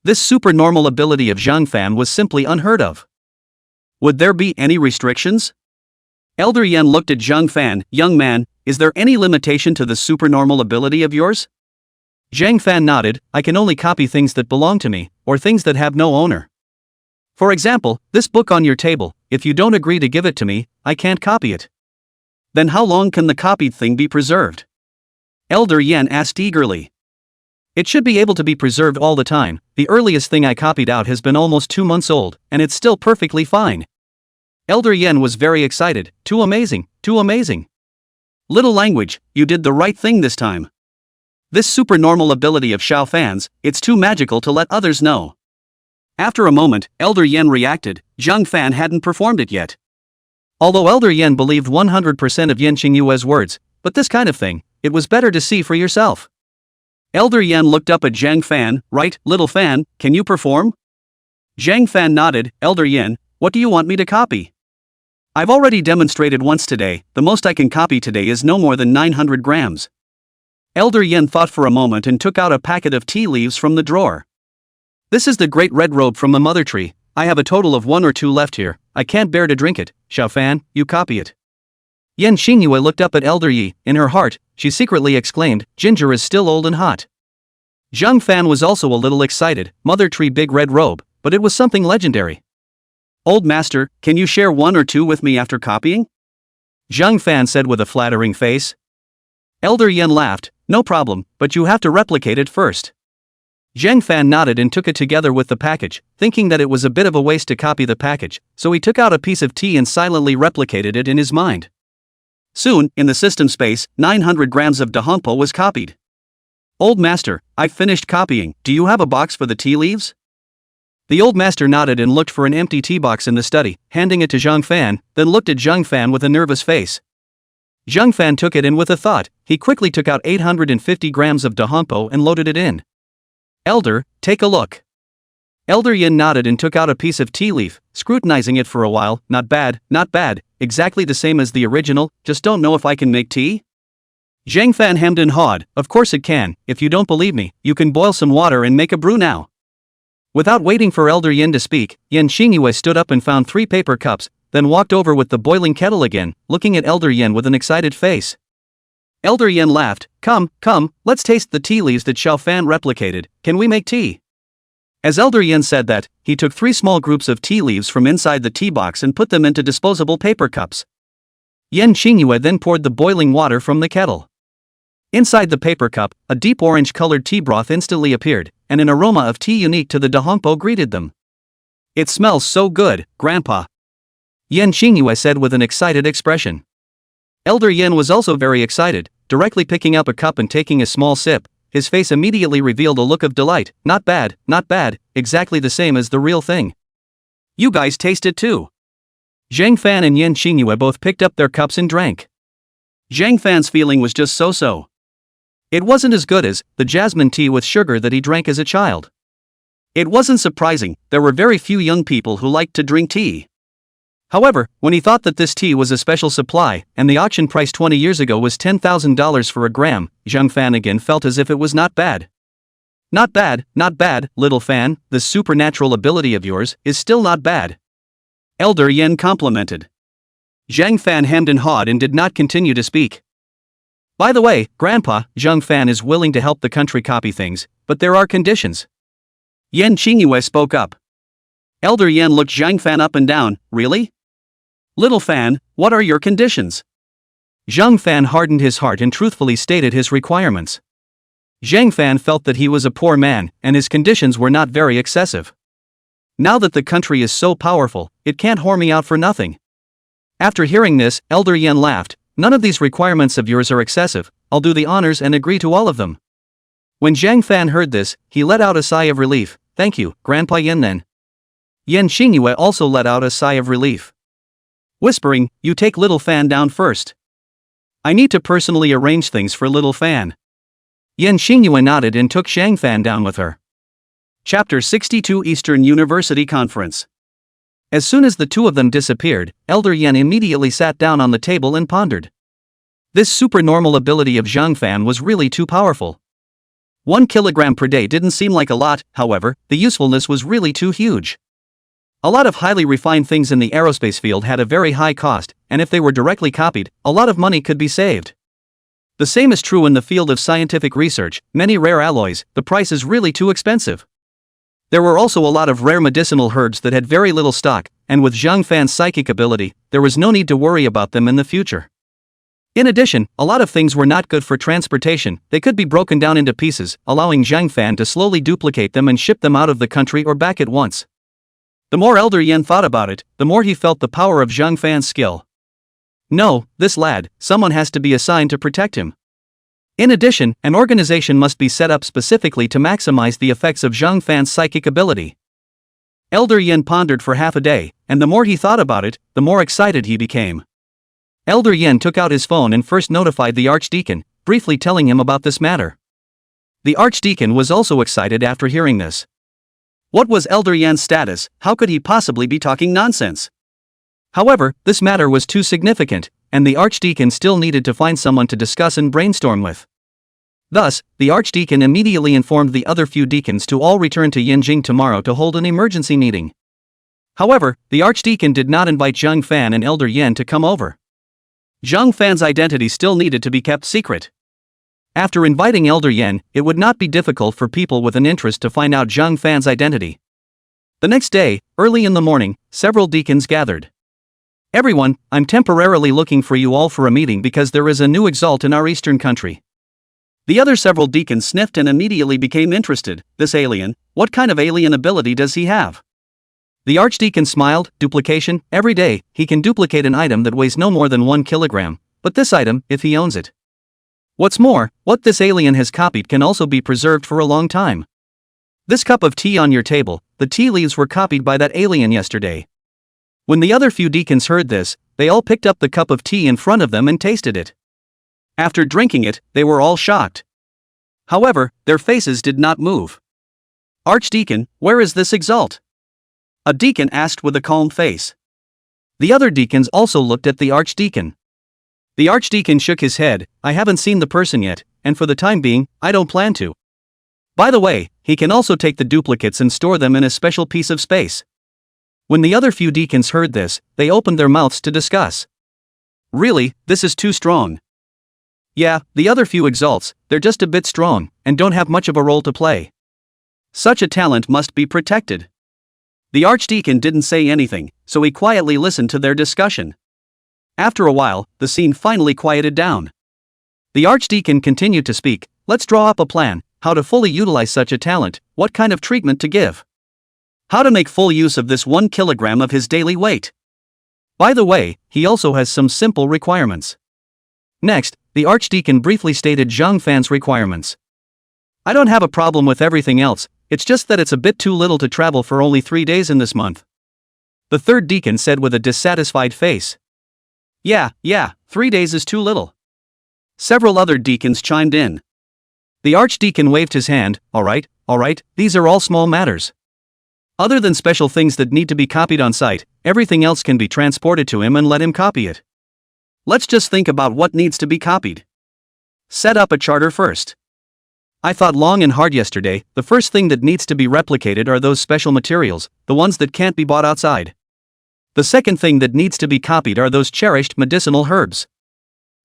This supernormal ability of Zhang Fan was simply unheard of. Would there be any restrictions? Elder Yan looked at Zhang Fan, young man, is there any limitation to the supernormal ability of yours? Zhang Fan nodded, I can only copy things that belong to me, or things that have no owner. For example, this book on your table, if you don't agree to give it to me, I can't copy it. Then how long can the copied thing be preserved? Elder Yan asked eagerly. It should be able to be preserved all the time, the earliest thing I copied out has been almost 2 months old, and it's still perfectly fine. Elder Yan was very excited, too amazing, too amazing. Little language, you did the right thing this time. This supernormal ability of Xiao Fan's, it's too magical to let others know. After a moment, Elder Yan reacted, Zhang Fan hadn't performed it yet. Although Elder Yan believed 100% of Yan Xingyue's words, but this kind of thing, it was better to see for yourself. Elder Yan looked up at Zhang Fan, right, little Fan, can you perform? Zhang Fan nodded, Elder Yan, what do you want me to copy? I've already demonstrated once today, the most I can copy today is no more than 900 grams. Elder Yan thought for a moment and took out a packet of tea leaves from the drawer. This is the great red robe from the mother tree, I have a total of 1 or 2 left here, I can't bear to drink it, Xiao Fan, you copy it. Yan Xingyue looked up at Elder Yi, in her heart, she secretly exclaimed, ginger is still old and hot. Zhang Fan was also a little excited, mother tree big red robe, but it was something legendary. Old master, can you share 1 or 2 with me after copying? Zhang Fan said with a flattering face. Elder Yan laughed, no problem, but you have to replicate it first. Zhang Fan nodded and took it together with the package, thinking that it was a bit of a waste to copy the package, so he took out a piece of tea and silently replicated it in his mind. Soon, in the system space, 900 grams of Dahompo was copied. Old master, I've finished copying, do you have a box for the tea leaves? The old master nodded and looked for an empty tea box in the study, handing it to Zhang Fan, then looked at Zhang Fan with a nervous face. Zhang Fan took it in with a thought, he quickly took out 850 grams of Dahompo and loaded it in. Elder, take a look. Elder Yin nodded and took out a piece of tea leaf, scrutinizing it for a while. Not bad, exactly the same as the original, just don't know if I can make tea? Zhang Fan hemmed and hawed. Of course it can, if you don't believe me, you can boil some water and make a brew now. Without waiting for Elder Yin to speak, Yan Xingyue stood up and found 3 paper cups, then walked over with the boiling kettle again, looking at Elder Yin with an excited face. Elder Yin laughed. Come, let's taste the tea leaves that Xiao Fan replicated, can we make tea? As Elder Yin said that, he took 3 small groups of tea leaves from inside the tea box and put them into disposable paper cups. Yan Xingyue then poured the boiling water from the kettle. Inside the paper cup, a deep orange-colored tea broth instantly appeared, and an aroma of tea unique to the Dahongpo greeted them. It smells so good, Grandpa, Yan Xingyue said with an excited expression. Elder Yin was also very excited, directly picking up a cup and taking a small sip. His face immediately revealed a look of delight. Not bad, exactly the same as the real thing. You guys taste it too. Zhang Fan and Yan Xingyue both picked up their cups and drank. Zhang Fan's feeling was just so-so. It wasn't as good as the jasmine tea with sugar that he drank as a child. It wasn't surprising, there were very few young people who liked to drink tea. However, when he thought that this tea was a special supply, and the auction price 20 years ago was $10,000 for a gram, Zhang Fan again felt as if it was not bad. Not bad, little Fan, this supernatural ability of yours is still not bad. Elder Yin complimented. Zhang Fan hemmed and hawed and did not continue to speak. By the way, Grandpa, Zhang Fan is willing to help the country copy things, but there are conditions. Yan Qingyue spoke up. Elder Yin looked Zhang Fan up and down. Really? Little Fan, what are your conditions? Zhang Fan hardened his heart and truthfully stated his requirements. Zhang Fan felt that he was a poor man, and his conditions were not very excessive. Now that the country is so powerful, it can't whore me out for nothing. After hearing this, Elder Yin laughed. None of these requirements of yours are excessive, I'll do the honors and agree to all of them. When Zhang Fan heard this, he let out a sigh of relief. Thank you, Grandpa Yin then. Yan Xingyue also let out a sigh of relief. Whispering, you take little Fan down first. I need to personally arrange things for little Fan. Yan Xingyue nodded and took Zhang Fan down with her. Chapter 62 Eastern University Conference. As soon as the two of them disappeared, Elder Yin immediately sat down on the table and pondered. This supernormal ability of Zhang Fan was really too powerful. 1 kilogram per day didn't seem like a lot, however, the usefulness was really too huge. A lot of highly refined things in the aerospace field had a very high cost, and if they were directly copied, a lot of money could be saved. The same is true in the field of scientific research, many rare alloys, the price is really too expensive. There were also a lot of rare medicinal herbs that had very little stock, and with Zhang Fan's psychic ability, there was no need to worry about them in the future. In addition, a lot of things were not good for transportation, they could be broken down into pieces, allowing Zhang Fan to slowly duplicate them and ship them out of the country or back at once. The more Elder Yin thought about it, the more he felt the power of Zhang Fan's skill. No, this lad, someone has to be assigned to protect him. In addition, an organization must be set up specifically to maximize the effects of Zhang Fan's psychic ability. Elder Yin pondered for half a day, and the more he thought about it, the more excited he became. Elder Yin took out his phone and first notified the Archdeacon, briefly telling him about this matter. The Archdeacon was also excited after hearing this. What was Elder Yan's status? How could he possibly be talking nonsense? However, this matter was too significant, and the Archdeacon still needed to find someone to discuss and brainstorm with. Thus, the Archdeacon immediately informed the other few deacons to all return to Yinjing tomorrow to hold an emergency meeting. However, the Archdeacon did not invite Zhang Fan and Elder Yin to come over. Zhang Fan's identity still needed to be kept secret. After inviting Elder Yin, it would not be difficult for people with an interest to find out Zhang Fan's identity. The next day, early in the morning, several deacons gathered. Everyone, I'm temporarily looking for you all for a meeting because there is a new exalt in our eastern country. The other several deacons sniffed and immediately became interested. This alien, what kind of alien ability does he have? The Archdeacon smiled. Duplication. Every day, he can duplicate an item that weighs no more than 1 kilogram, but this item, if he owns it. What's more, what this alien has copied can also be preserved for a long time. This cup of tea on your table, the tea leaves were copied by that alien yesterday. When the other few deacons heard this, they all picked up the cup of tea in front of them and tasted it. After drinking it, they were all shocked. However, their faces did not move. Archdeacon, where is this exalt? A deacon asked with a calm face. The other deacons also looked at the archdeacon. The archdeacon shook his head. I haven't seen the person yet, and for the time being, I don't plan to. By the way, he can also take the duplicates and store them in a special piece of space. When the other few deacons heard this, they opened their mouths to discuss. Really, this is too strong. Yeah, the other few exalts, they're just a bit strong, and don't have much of a role to play. Such a talent must be protected. The archdeacon didn't say anything, so he quietly listened to their discussion. After a while, the scene finally quieted down. The archdeacon continued to speak. Let's draw up a plan, how to fully utilize such a talent, what kind of treatment to give. How to make full use of this 1 kilogram of his daily weight. By the way, he also has some simple requirements. Next, the archdeacon briefly stated Zhang Fan's requirements. I don't have a problem with everything else, it's just that it's a bit too little to travel for only 3 days in this month. The third deacon said with a dissatisfied face. Yeah, 3 days is too little. Several other deacons chimed in. The archdeacon waved his hand. All right, these are all small matters. Other than special things that need to be copied on site, everything else can be transported to him and let him copy it. Let's just think about what needs to be copied. Set up a charter first. I thought long and hard yesterday. The first thing that needs to be replicated are those special materials, the ones that can't be bought outside. The second thing that needs to be copied are those cherished medicinal herbs.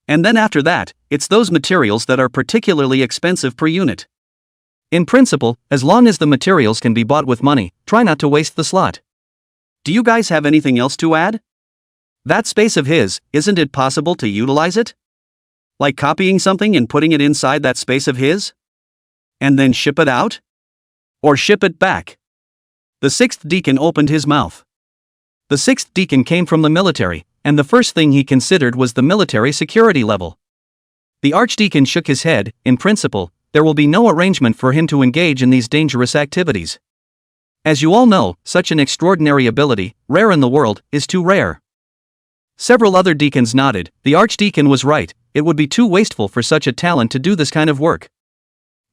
And then after that, it's those materials that are particularly expensive per unit. In principle, as long as the materials can be bought with money, try not to waste the slot. Do you guys have anything else to add? That space of his, isn't it possible to utilize it? Like copying something and putting it inside that space of his? And then ship it out? Or ship it back? The sixth deacon opened his mouth. The sixth deacon came from the military, and the first thing he considered was the military security level. The archdeacon shook his head. In principle, there will be no arrangement for him to engage in these dangerous activities. As you all know, such an extraordinary ability, rare in the world, is too rare. Several other deacons nodded. The archdeacon was right, it would be too wasteful for such a talent to do this kind of work.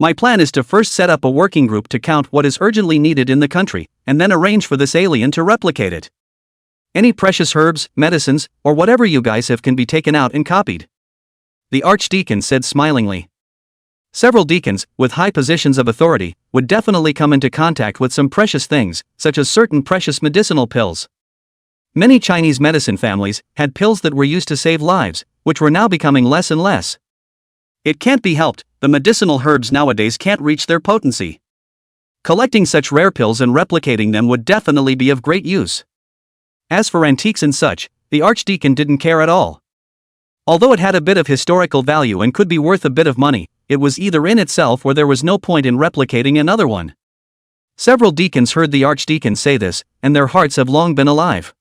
My plan is to first set up a working group to count what is urgently needed in the country, and then arrange for this alien to replicate it. Any precious herbs, medicines, or whatever you guys have can be taken out and copied. The archdeacon said smilingly. Several deacons, with high positions of authority, would definitely come into contact with some precious things, such as certain precious medicinal pills. Many Chinese medicine families had pills that were used to save lives, which were now becoming less and less. It can't be helped, the medicinal herbs nowadays can't reach their potency. Collecting such rare pills and replicating them would definitely be of great use. As for antiques and such, the archdeacon didn't care at all. Although it had a bit of historical value and could be worth a bit of money, it was either in itself or there was no point in replicating another one. Several deacons heard the archdeacon say this, and their hearts have long been alive.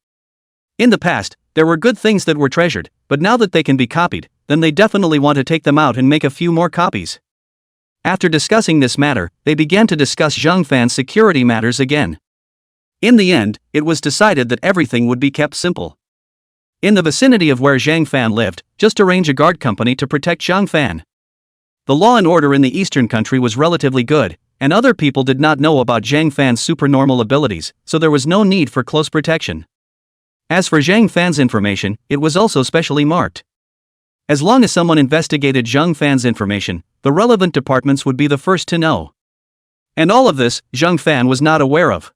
In the past, there were good things that were treasured, but now that they can be copied, then they definitely want to take them out and make a few more copies. After discussing this matter, they began to discuss Zhang Fan's security matters again. In the end, it was decided that everything would be kept simple. In the vicinity of where Zhang Fan lived, just arrange a guard company to protect Zhang Fan. The law and order in the eastern country was relatively good, and other people did not know about Zhang Fan's supernormal abilities, so there was no need for close protection. As for Zhang Fan's information, it was also specially marked. As long as someone investigated Zhang Fan's information, the relevant departments would be the first to know. And all of this, Zhang Fan was not aware of.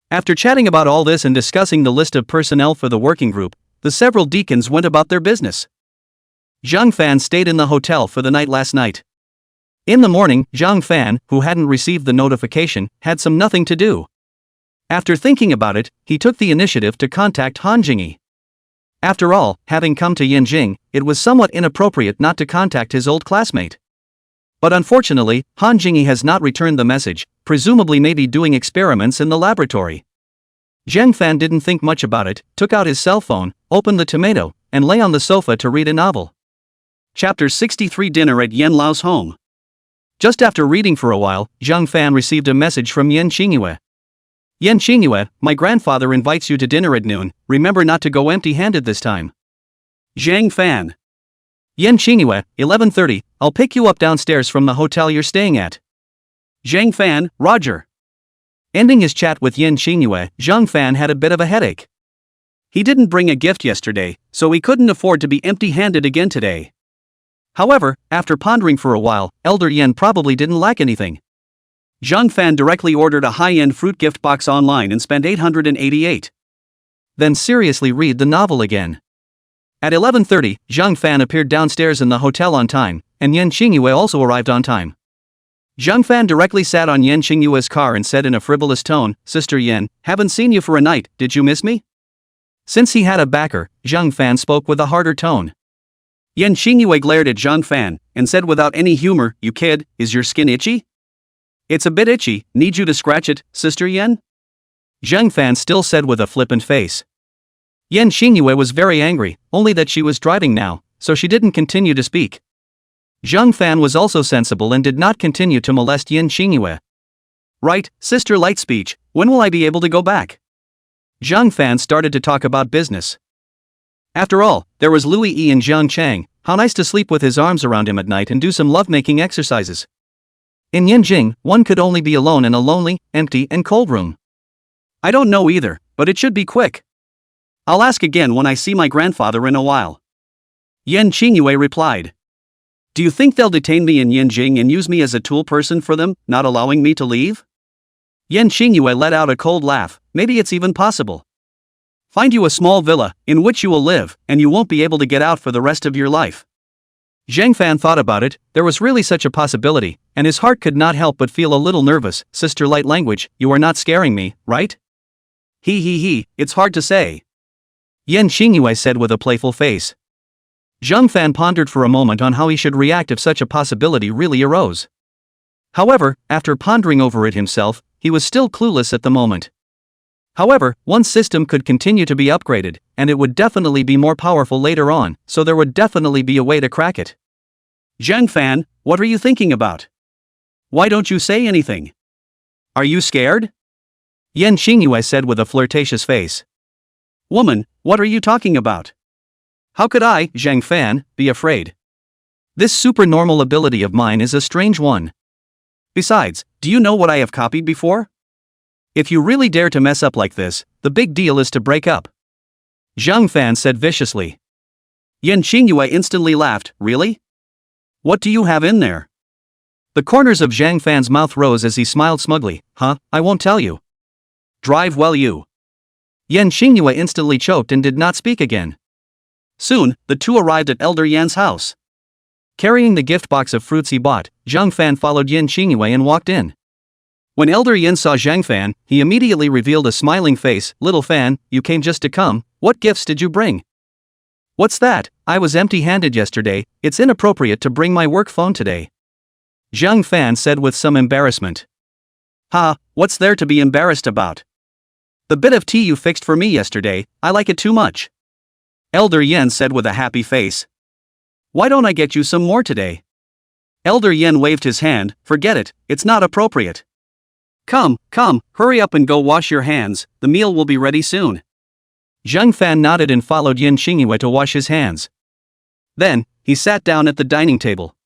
After chatting about all this and discussing the list of personnel for the working group, the several deacons went about their business. Zhang Fan stayed in the hotel for the night last night. In the morning, Zhang Fan, who hadn't received the notification, had some nothing to do. After thinking about it, he took the initiative to contact Han Jingyi. After all, having come to Yanjing, it was somewhat inappropriate not to contact his old classmate. But unfortunately, Han Jingyi has not returned the message, presumably maybe doing experiments in the laboratory. Zhang Fan didn't think much about it, took out his cell phone, opened the tomato, and lay on the sofa to read a novel. Chapter 63 Dinner at Yen Lao's home. Just after reading for a while, Zhang Fan received a message from Yan Qingyue. Yan Qingyue, my grandfather invites you to dinner at noon, remember not to go empty-handed this time. Zhang Fan. Yan Qingyue, 11:30, I'll pick you up downstairs from the hotel you're staying at. Zhang Fan, Roger. Ending his chat with Yin Xingyue, Zhang Fan had a bit of a headache. He didn't bring a gift yesterday, so he couldn't afford to be empty-handed again today. However, after pondering for a while, Elder Yen probably didn't lack anything. Zhang Fan directly ordered a high-end fruit gift box online and spent 888. Then seriously read the novel again. At 11:30, Zhang Fan appeared downstairs in the hotel on time, and Yen Xingyue also arrived on time. Zhang Fan directly sat on Yen Xingyue's car and said in a frivolous tone, "Sister Yen, haven't seen you for a night, did you miss me?" Since he had a backer, Zhang Fan spoke with a harder tone. Yen Xingyue glared at Zhang Fan and said without any humor, "You kid, is your skin itchy?" "It's a bit itchy, need you to scratch it, Sister Yen?" Zhang Fan still said with a flippant face. Yen Xingyue was very angry, only that she was driving now, so she didn't continue to speak. Zhang Fan was also sensible and did not continue to molest Yen Xingyue. "Right, Sister Light Speech, when will I be able to go back?" Zhang Fan started to talk about business. After all, there was Louis Yi and Zhang Chang, how nice to sleep with his arms around him at night and do some lovemaking exercises. In Yanjing, one could only be alone in a lonely, empty and cold room. "I don't know either, but it should be quick. I'll ask again when I see my grandfather in a while." Yen Qingyue replied. "Do you think they'll detain me in Yanjing and use me as a tool person for them, not allowing me to leave?" Yen Qingyue let out a cold laugh. "Maybe it's even possible. Find you a small villa, in which you will live, and you won't be able to get out for the rest of your life." Zhang Fan thought about it, there was really such a possibility, and his heart could not help but feel a little nervous. "Sister Light Language, you are not scaring me, right?" He, it's hard to say." Yen Qingyue said with a playful face. Zhang Fan pondered for a moment on how he should react if such a possibility really arose. However, after pondering over it himself, he was still clueless at the moment. However, one system could continue to be upgraded, and it would definitely be more powerful later on, so there would definitely be a way to crack it. "Zhang Fan, what are you thinking about? Why don't you say anything? Are you scared?" Yen Xingyue said with a flirtatious face. "Woman, what are you talking about? How could I, Zhang Fan, be afraid? This supernormal ability of mine is a strange one. Besides, do you know what I have copied before? If you really dare to mess up like this, the big deal is to break up." Zhang Fan said viciously. Yen Xingyue instantly laughed. "Really? What do you have in there?" The corners of Zhang Fan's mouth rose as he smiled smugly. "Huh, I won't tell you." "Drive well you." Yen Xingyue instantly choked and did not speak again. Soon, the two arrived at Elder Yan's house. Carrying the gift box of fruits he bought, Zhang Fan followed Yen Xingyue and walked in. When Elder Yen saw Zhang Fan, he immediately revealed a smiling face. "Little Fan, you came just to come, what gifts did you bring?" "What's that? I was empty-handed yesterday, it's inappropriate to bring my work phone today." Zhang Fan said with some embarrassment. "Ha, what's there to be embarrassed about? The bit of tea you fixed for me yesterday, I like it too much." Elder Yen said with a happy face. "Why don't I get you some more today?" Elder Yen waved his hand. "Forget it, it's not appropriate. Come, hurry up and go wash your hands, the meal will be ready soon." Zhang Fan nodded and followed Yen Xingyue to wash his hands. Then, he sat down at the dining table.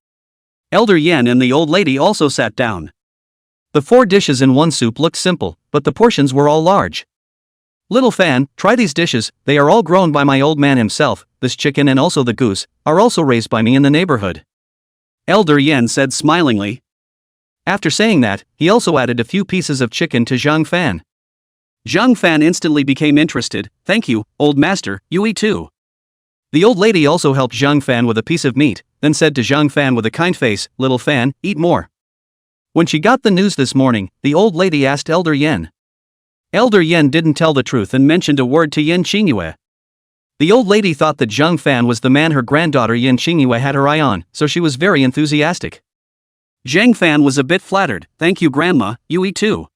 Elder Yen and the old lady also sat down. The 4 dishes in one soup looked simple, but the portions were all large. "Little Fan, try these dishes, they are all grown by my old man himself, this chicken and also the goose, are also raised by me in the neighborhood." Elder Yen said smilingly. After saying that, he also added a few pieces of chicken to Zhang Fan. Zhang Fan instantly became interested. "Thank you, old master, you eat too." The old lady also helped Zhang Fan with a piece of meat, then said to Zhang Fan with a kind face, "Little Fan, eat more." When she got the news this morning, the old lady asked Elder Yen. Elder Yen didn't tell the truth and mentioned a word to Yen Xingyue. The old lady thought that Zhang Fan was the man her granddaughter Yen Xingyue had her eye on, so she was very enthusiastic. Zhang Fan was a bit flattered. "Thank you grandma, you eat too."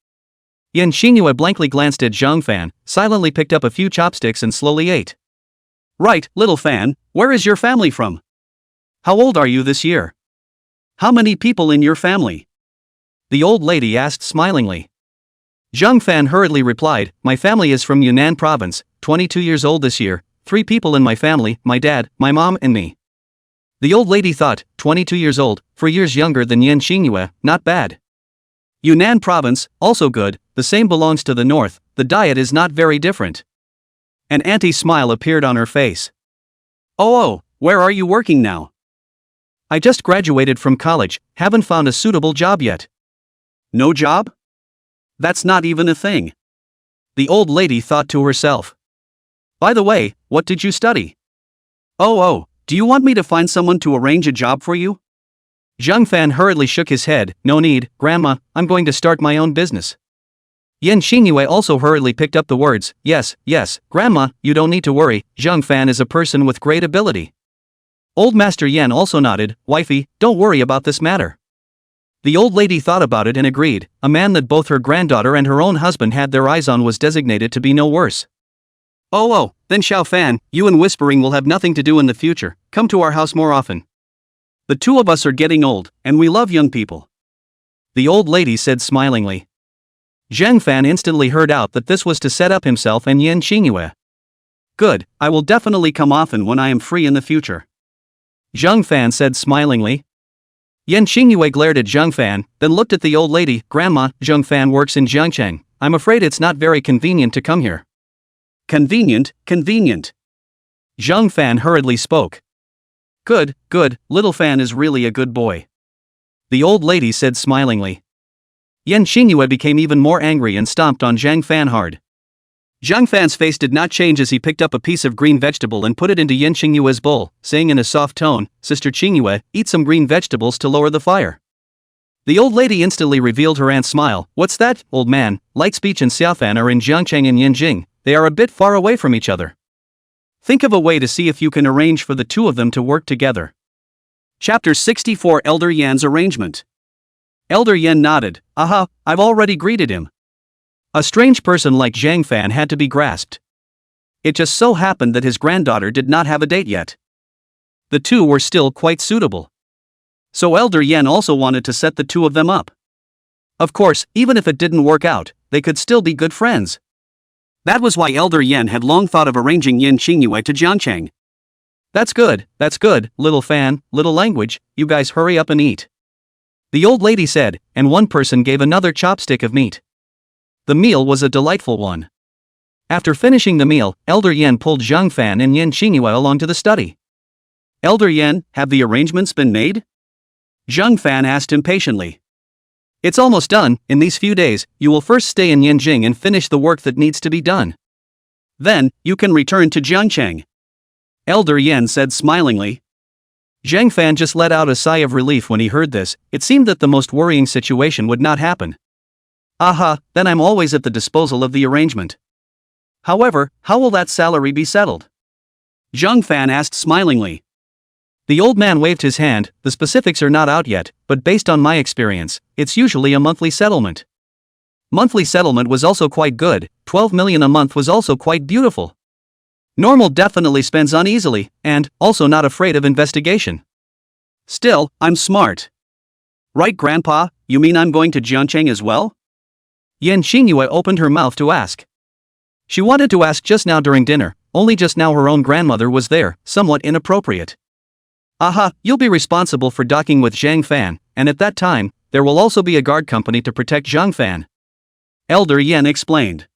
Yen Xingyue blankly glanced at Zhang Fan, silently picked up a few chopsticks and slowly ate. "Right, little Fan, where is your family from? How old are you this year? How many people in your family?" The old lady asked smilingly. Zhang Fan hurriedly replied, "My family is from Yunnan province, 22 years old this year, 3 people in my family, my dad, my mom and me." The old lady thought, 22 years old, 4 years younger than Yen Xingyue, not bad. Yunnan province, also good, the same belongs to the north, the diet is not very different. An anti-smile appeared on her face. Oh, where are you working now? I just graduated from college, haven't found a suitable job yet. No job? That's not even a thing. The old lady thought to herself. By the way, what did you study? Oh, do you want me to find someone to arrange a job for you? Zhang Fan hurriedly shook his head. No need, Grandma, I'm going to start my own business. Yan Xingyue also hurriedly picked up the words. Yes, Grandma, you don't need to worry, Zhang Fan is a person with great ability. Old Master Yan also nodded. Wifey, don't worry about this matter. The old lady thought about it and agreed. A man that both her granddaughter and her own husband had their eyes on was designated to be no worse. Oh, then Xiao Fan, you and Whispering will have nothing to do in the future, come to our house more often. The two of us are getting old, and we love young people. The old lady said smilingly. Zhang Fan instantly heard out that this was to set up himself and Yan Xingyue. Good, I will definitely come often when I am free in the future. Zhang Fan said smilingly. Yan Xingyue glared at Zhang Fan, then looked at the old lady. Grandma, Zhang Fan works in Jiangcheng. I'm afraid it's not very convenient to come here. Convenient. Zhang Fan hurriedly spoke. Good, little Fan is really a good boy. The old lady said smilingly. Yan Xingyue became even more angry and stomped on Zhang Fan hard. Zhang Fan's face did not change as he picked up a piece of green vegetable and put it into Yan Xingyue's bowl, saying in a soft tone, Sister Xingyue, eat some green vegetables to lower the fire. The old lady instantly revealed her aunt's smile. What's that, old man? Lightspeech and Xiaofan are in Jiangcheng and Yanjing, they are a bit far away from each other. Think of a way to see if you can arrange for the two of them to work together. Chapter 64 Elder Yan's Arrangement. Elder Yan nodded. Aha, I've already greeted him. A strange person like Zhang Fan had to be grasped. It just so happened that his granddaughter did not have a date yet. The two were still quite suitable. So Elder Yan also wanted to set the two of them up. Of course, even if it didn't work out, they could still be good friends. That was why Elder Yan had long thought of arranging Yan Xingyue to Jiangcheng. That's good, little Fan, little language, you guys hurry up and eat. The old lady said, and one person gave another chopstick of meat. The meal was a delightful one. After finishing the meal, Elder Yan pulled Zhang Fan and Yan Xingyue along to the study. Elder Yan, have the arrangements been made? Zhang Fan asked impatiently. It's almost done. In these few days, you will first stay in Yanjing and finish the work that needs to be done. Then, you can return to Jiangcheng. Elder Yan said smilingly. Zhang Fan just let out a sigh of relief when he heard this. It seemed that the most worrying situation would not happen. Aha, then I'm always at the disposal of the arrangement. However, how will that salary be settled? Zhang Fan asked smilingly. The old man waved his hand. The specifics are not out yet, but based on my experience, it's usually a monthly settlement. Monthly settlement was also quite good. 12 million a month was also quite beautiful. Normal definitely spends uneasily, and also not afraid of investigation. Still, I'm smart. Right, Grandpa, you mean I'm going to Jiangcheng as well? Yan Xingyue opened her mouth to ask. She wanted to ask just now during dinner, only just now her own grandmother was there, somewhat inappropriate. Aha, you'll be responsible for docking with Zhang Fan, and at that time, there will also be a guard company to protect Zhang Fan. Elder Yan explained.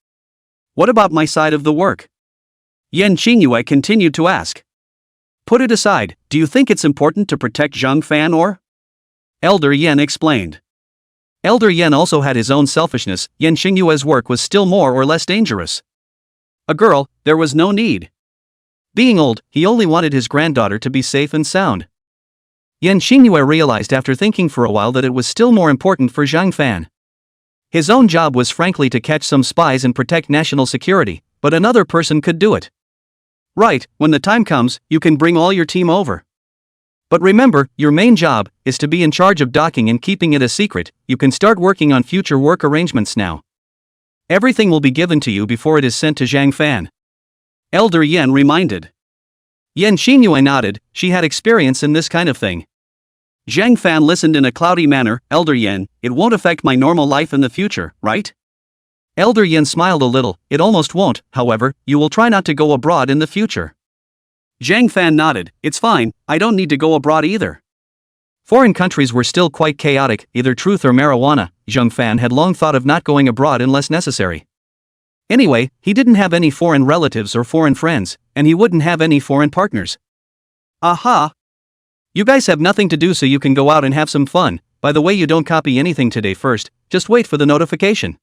What about my side of the work? Yan Xingyue continued to ask. Put it aside, do you think it's important to protect Zhang Fan or? Elder Yan explained. Elder Yan also had his own selfishness. Yan Xingyue's work was still more or less dangerous. A girl, there was no need. Being old, he only wanted his granddaughter to be safe and sound. Yan Xingyue realized after thinking for a while that it was still more important for Zhang Fan. His own job was frankly to catch some spies and protect national security, but another person could do it. Right, when the time comes, you can bring all your team over. But remember, your main job is to be in charge of docking and keeping it a secret. You can start working on future work arrangements now. Everything will be given to you before it is sent to Zhang Fan. Elder Yan reminded. Yan Xingyue nodded, she had experience in this kind of thing. Zhang Fan listened in a cloudy manner. Elder Yan, it won't affect my normal life in the future, right? Elder Yan smiled a little. It almost won't, however, you will try not to go abroad in the future. Zhang Fan nodded. It's fine, I don't need to go abroad either. Foreign countries were still quite chaotic, either truth or marijuana. Zhang Fan had long thought of not going abroad unless necessary. Anyway, he didn't have any foreign relatives or foreign friends, and he wouldn't have any foreign partners. Aha! You guys have nothing to do, so you can go out and have some fun. By the way, you don't copy anything today first, just wait for the notification.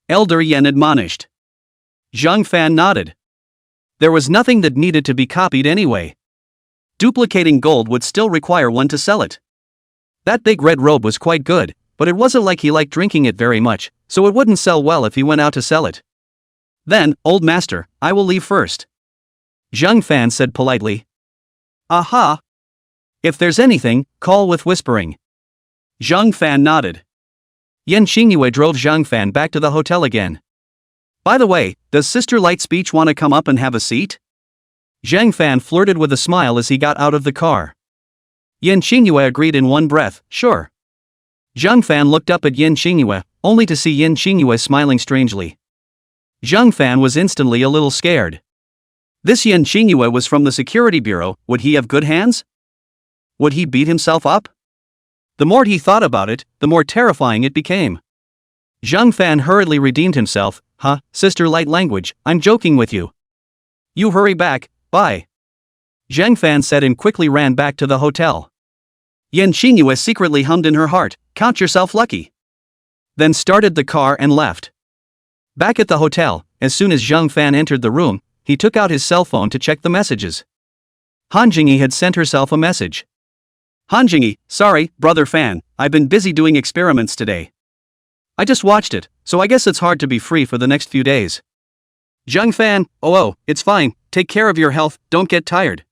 Elder Yen admonished. Zhang Fan nodded. There was nothing that needed to be copied anyway. Duplicating gold would still require one to sell it. That big red robe was quite good, but it wasn't like he liked drinking it very much, so it wouldn't sell well if he went out to sell it. Then, old master, I will leave first. Zhang Fan said politely. Aha! If there's anything, call with whispering. Zhang Fan nodded. Yan Xingyue drove Zhang Fan back to the hotel again. By the way, does Sister Light Speech want to come up and have a seat? Zhang Fan flirted with a smile as he got out of the car. Yan Xingyue agreed in one breath, sure. Zhang Fan looked up at Yan Xingyue, only to see Yan Xingyue smiling strangely. Zhang Fan was instantly a little scared. This Yan Xingyue was from the security bureau. Would he have good hands? Would he beat himself up? The more he thought about it, the more terrifying it became. Zhang Fan hurriedly redeemed himself. Sister Light Language, I'm joking with you. You hurry back, bye. Zhang Fan said and quickly ran back to the hotel. Yan Xingyue secretly hummed in her heart, count yourself lucky. Then started the car and left. Back at the hotel, as soon as Zhang Fan entered the room, he took out his cell phone to check the messages. Han Jingyi had sent herself a message. Han Jingyi, sorry, brother Fan, I've been busy doing experiments today. I just watched it, so I guess it's hard to be free for the next few days. Zhang Fan, oh, it's fine, take care of your health, don't get tired.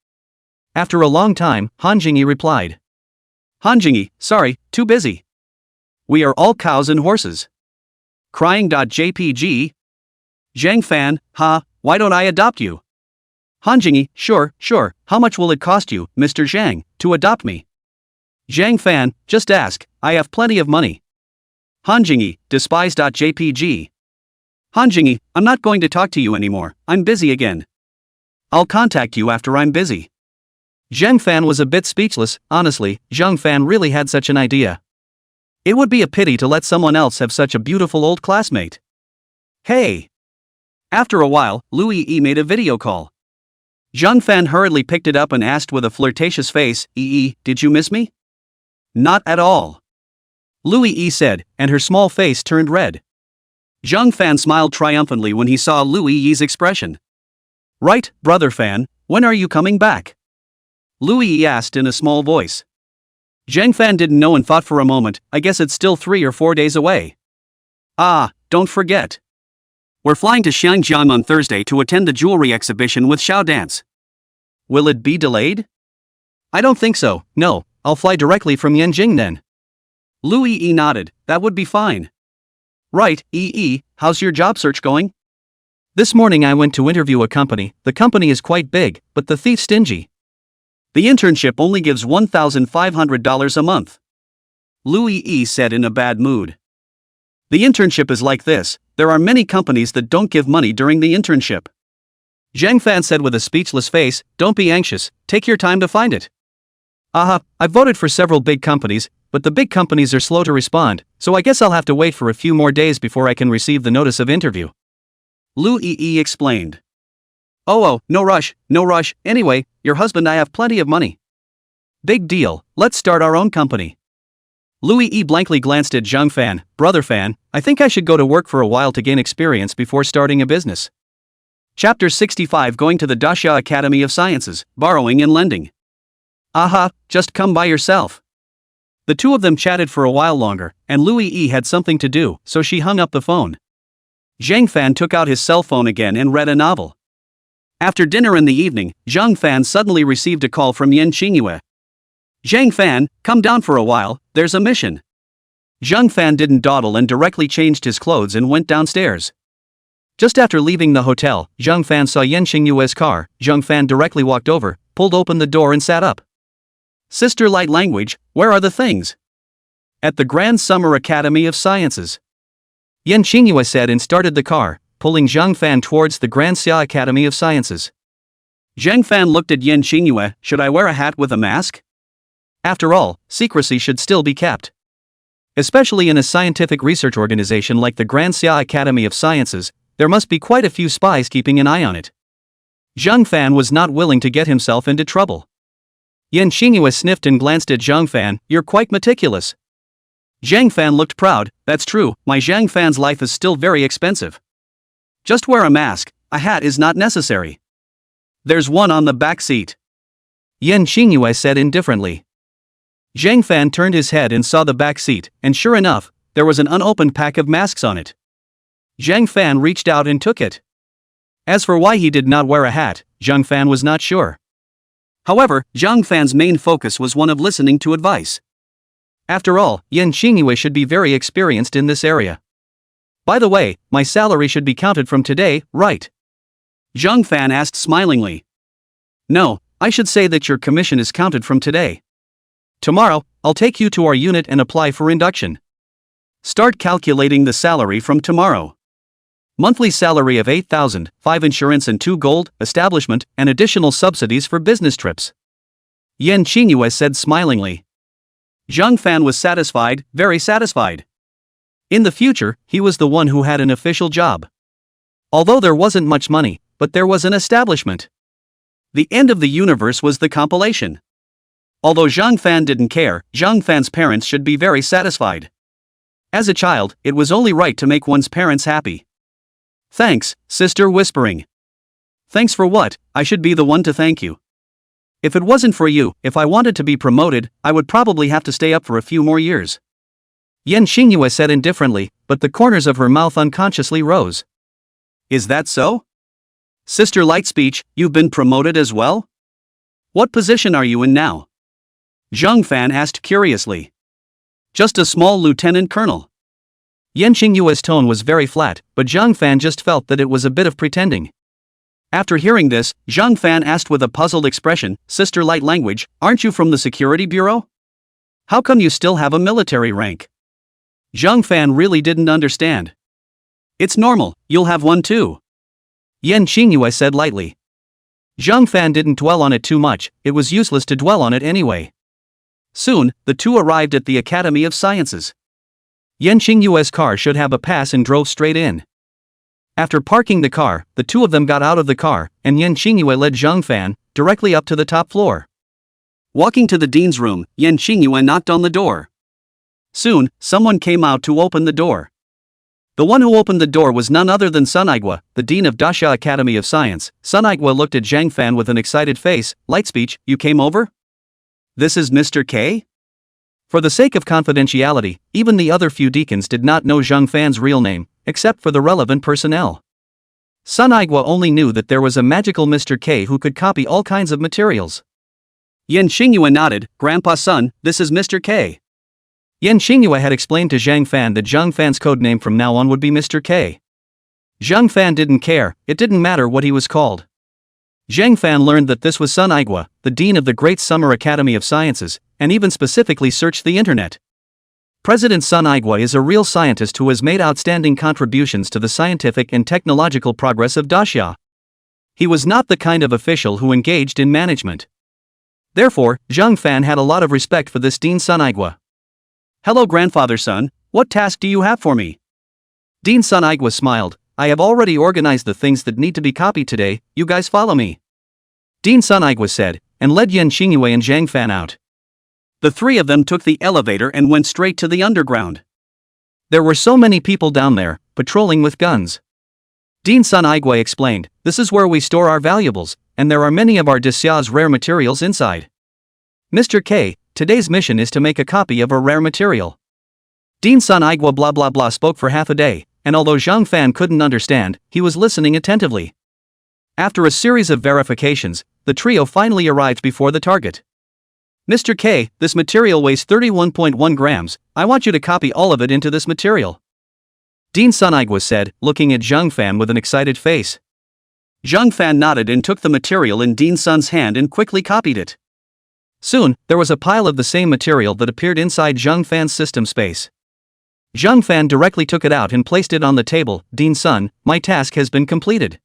After a long time, Han Jingyi replied. Han Jingyi, sorry, too busy. We are all cows and horses. Crying.jpg. Zhang Fan, why don't I adopt you? Han Jingyi, sure, how much will it cost you, Mr. Zhang, to adopt me? Zhang Fan, just ask, I have plenty of money. Han Jingyi, despise.jpg. Han Jingyi, I'm not going to talk to you anymore, I'm busy again. I'll contact you after I'm busy. Zhang Fan was a bit speechless. Honestly, Zhang Fan really had such an idea. It would be a pity to let someone else have such a beautiful old classmate. Hey! After a while, Louis E made a video call. Zhang Fan hurriedly picked it up and asked with a flirtatious face, did you miss me? Not at all. Louis E said, and her small face turned red. Zhang Fan smiled triumphantly when he saw Louis Yi's expression. Right, brother Fan, when are you coming back? Louis Yi asked in a small voice. Zhang Fan didn't know and thought for a moment, I guess it's still 3 or 4 days away. Don't forget. We're flying to Xiangjiang on Thursday to attend the jewelry exhibition with Xiao Dance. Will it be delayed? I don't think so, no, I'll fly directly from Yanjing then. Louis E nodded, that would be fine. Right, how's your job search going? This morning I went to interview a company. The company is quite big, but the thief's stingy. The internship only gives $1,500 a month. Louis E said in a bad mood. The internship is like this, there are many companies that don't give money during the internship. Zhang Fan said with a speechless face, don't be anxious, take your time to find it. I've voted for several big companies, but the big companies are slow to respond, so I guess I'll have to wait for a few more days before I can receive the notice of interview. Louis E explained. Oh, no rush, anyway, your husband and I have plenty of money. Big deal, let's start our own company. Louis E blankly glanced at Zhang Fan, brother Fan, I think I should go to work for a while to gain experience before starting a business. Chapter 65 Going to the Dasha Academy of Sciences, Borrowing and Lending. Just come by yourself. The two of them chatted for a while longer, and Louis E had something to do, so she hung up the phone. Zhang Fan took out his cell phone again and read a novel. After dinner in the evening, Zhang Fan suddenly received a call from Yan Xingyue. Zhang Fan, come down for a while, there's a mission. Zhang Fan didn't dawdle and directly changed his clothes and went downstairs. Just after leaving the hotel, Zhang Fan saw Yan Xingyue's car. Zhang Fan directly walked over, pulled open the door and sat up. Sister Light Language, where are the things? At the Grand Summer Academy of Sciences. Yan Xingyue said and started the car, pulling Zhang Fan towards the Grand Xia Academy of Sciences. Zhang Fan looked at Yan Xingyue, should I wear a hat with a mask? After all, secrecy should still be kept. Especially in a scientific research organization like the Grand Xia Academy of Sciences, there must be quite a few spies keeping an eye on it. Zhang Fan was not willing to get himself into trouble. Yan Xingyue sniffed and glanced at Zhang Fan. "You're quite meticulous." Zhang Fan looked proud. "That's true, my Zhang Fan's life is still very expensive. Just wear a mask, a hat is not necessary. There's one on the back seat," Yan Xingyue said indifferently. Zhang Fan turned his head and saw the back seat, and sure enough, there was an unopened pack of masks on it. Zhang Fan reached out and took it. As for why he did not wear a hat, Zhang Fan was not sure. However, Zhang Fan's main focus was one of listening to advice. After all, Yan Xingyue should be very experienced in this area. "By the way, my salary should be counted from today, right?" Zhang Fan asked smilingly. "No, I should say that your commission is counted from today. Tomorrow, I'll take you to our unit and apply for induction. Start calculating the salary from tomorrow. Monthly salary of 8,000, 5 insurance and 2 gold, establishment, and additional subsidies for business trips," Yan Xingyue said smilingly. Zhang Fan was satisfied, very satisfied. In the future, he was the one who had an official job. Although there wasn't much money, but there was an establishment. The end of the universe was the compilation. Although Zhang Fan didn't care, Zhang Fan's parents should be very satisfied. As a child, it was only right to make one's parents happy. "Thanks, sister whispering." "Thanks for what? I should be the one to thank you. If it wasn't for you, if I wanted to be promoted, I would probably have to stay up for a few more years," Yan Xingyue said indifferently, but the corners of her mouth unconsciously rose. "Is that so? Sister Lightspeech, you've been promoted as well? What position are you in now?" Zhang Fan asked curiously. "Just a small lieutenant colonel." Yan Xingyue's tone was very flat, but Zhang Fan just felt that it was a bit of pretending. After hearing this, Zhang Fan asked with a puzzled expression, "Sister Light Language, aren't you from the Security Bureau? How come you still have a military rank?" Zhang Fan really didn't understand. "It's normal, you'll have one too," Yan Xingyue said lightly. Zhang Fan didn't dwell on it too much, it was useless to dwell on it anyway. Soon, the two arrived at the Academy of Sciences. Yan Xingyue's car should have a pass and drove straight in. After parking the car, the two of them got out of the car, and Yan Xingyue led Zhang Fan directly up to the top floor. Walking to the dean's room, Yan Xingyue knocked on the door. Soon, someone came out to open the door. The one who opened the door was none other than Sun Aigua, the dean of Daxia Academy of Science. Sun Aigua looked at Zhang Fan with an excited face. "Lightspeech, you came over? This is Mr. K?" For the sake of confidentiality, even the other few deacons did not know Zhang Fan's real name, except for the relevant personnel. Sun Aigua only knew that there was a magical Mr. K who could copy all kinds of materials. Yan Xingyue nodded. "Grandpa Sun, this is Mr. K." Yan Xingyue had explained to Zhang Fan that Zhang Fan's code name from now on would be Mr. K. Zhang Fan didn't care, it didn't matter what he was called. Zhang Fan learned that this was Sun Aigua, the dean of the Great Summer Academy of Sciences, and even specifically searched the internet. President Sun Aigua is a real scientist who has made outstanding contributions to the scientific and technological progress of Daxia. He was not the kind of official who engaged in management. Therefore, Zhang Fan had a lot of respect for this Dean Sun Aigua. "Hello Grandfather Sun, what task do you have for me?" Dean Sun Aigua smiled. "I have already organized the things that need to be copied today, you guys follow me," Dean Sun Aigua said, and led Yan Xingyue and Zhang Fan out. The three of them took the elevator and went straight to the underground. There were so many people down there, patrolling with guns. Dean Sun Aigua explained, "This is where we store our valuables, and there are many of our Daxia's rare materials inside. Mr. K, today's mission is to make a copy of a rare material." Dean Sun Aigua blah blah blah spoke for half a day, and although Zhang Fan couldn't understand, he was listening attentively. After a series of verifications, the trio finally arrived before the target. "Mr. K, this material weighs 31.1 grams, I want you to copy all of it into this material," Dean Sun Aigua said, looking at Zhang Fan with an excited face. Zhang Fan nodded and took the material in Dean Sun's hand and quickly copied it. Soon, there was a pile of the same material that appeared inside Zhang Fan's system space. Zhang Fan directly took it out and placed it on the table. "Dean Sun, my task has been completed."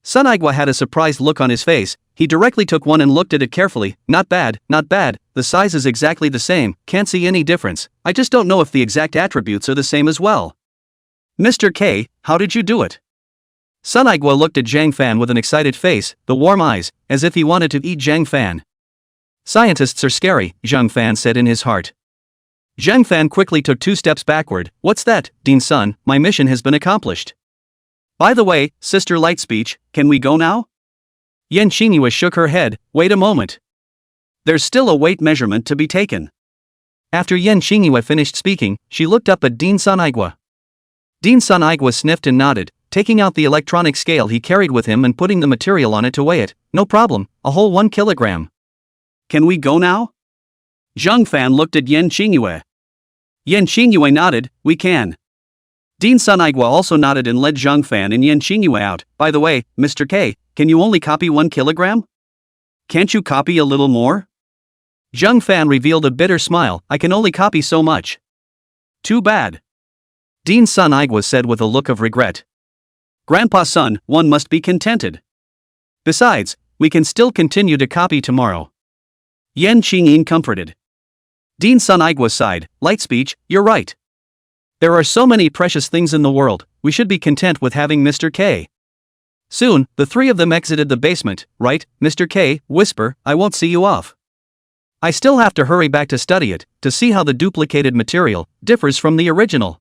Sun Aigua had a surprised look on his face. He directly took one and looked at it carefully. Not bad, not bad, the size is exactly the same, can't see any difference, I just don't know if the exact attributes are the same as well. Mr. K, how did you do it? Sun Aigwa looked at Zhang Fan with an excited face, the warm eyes, as if he wanted to eat Zhang Fan. Scientists are scary, Zhang Fan said in his heart. Zhang Fan quickly took 2 steps backward. What's that, Dean-san, my mission has been accomplished. By the way, Sister Lightspeech, can we go now? Yan Xingyue shook her head. Wait a moment. There's still a weight measurement to be taken. After Yan Xingyue finished speaking, she looked up at Dean-san Aigwa. Dean-san Aigwa sniffed and nodded, taking out the electronic scale he carried with him and putting the material on it to weigh it. No problem, a whole 1 kilogram. Can we go now? Zhang Fan looked at Yan Xingyue. Yan Xingyue nodded. We can. Dean-san Aigwa also nodded and led Zhang Fan and Yan Xingyue out. By the way, Mr. K, can you only copy 1 kilogram? Can't you copy a little more? Zhang Fan revealed a bitter smile. I can only copy so much. Too bad. Dean-san Aigwa said with a look of regret. Grandpa-son, one must be contented. Besides, we can still continue to copy tomorrow. Yan Qingyin comforted. Dean-san Aigwa sighed. Lightspeech, you're right. There are so many precious things in the world, we should be content with having Mr. K. Soon, the 3 of them exited the basement. Right, Mr. K, whisper, I won't see you off. I still have to hurry back to study it, to see how the duplicated material differs from the original.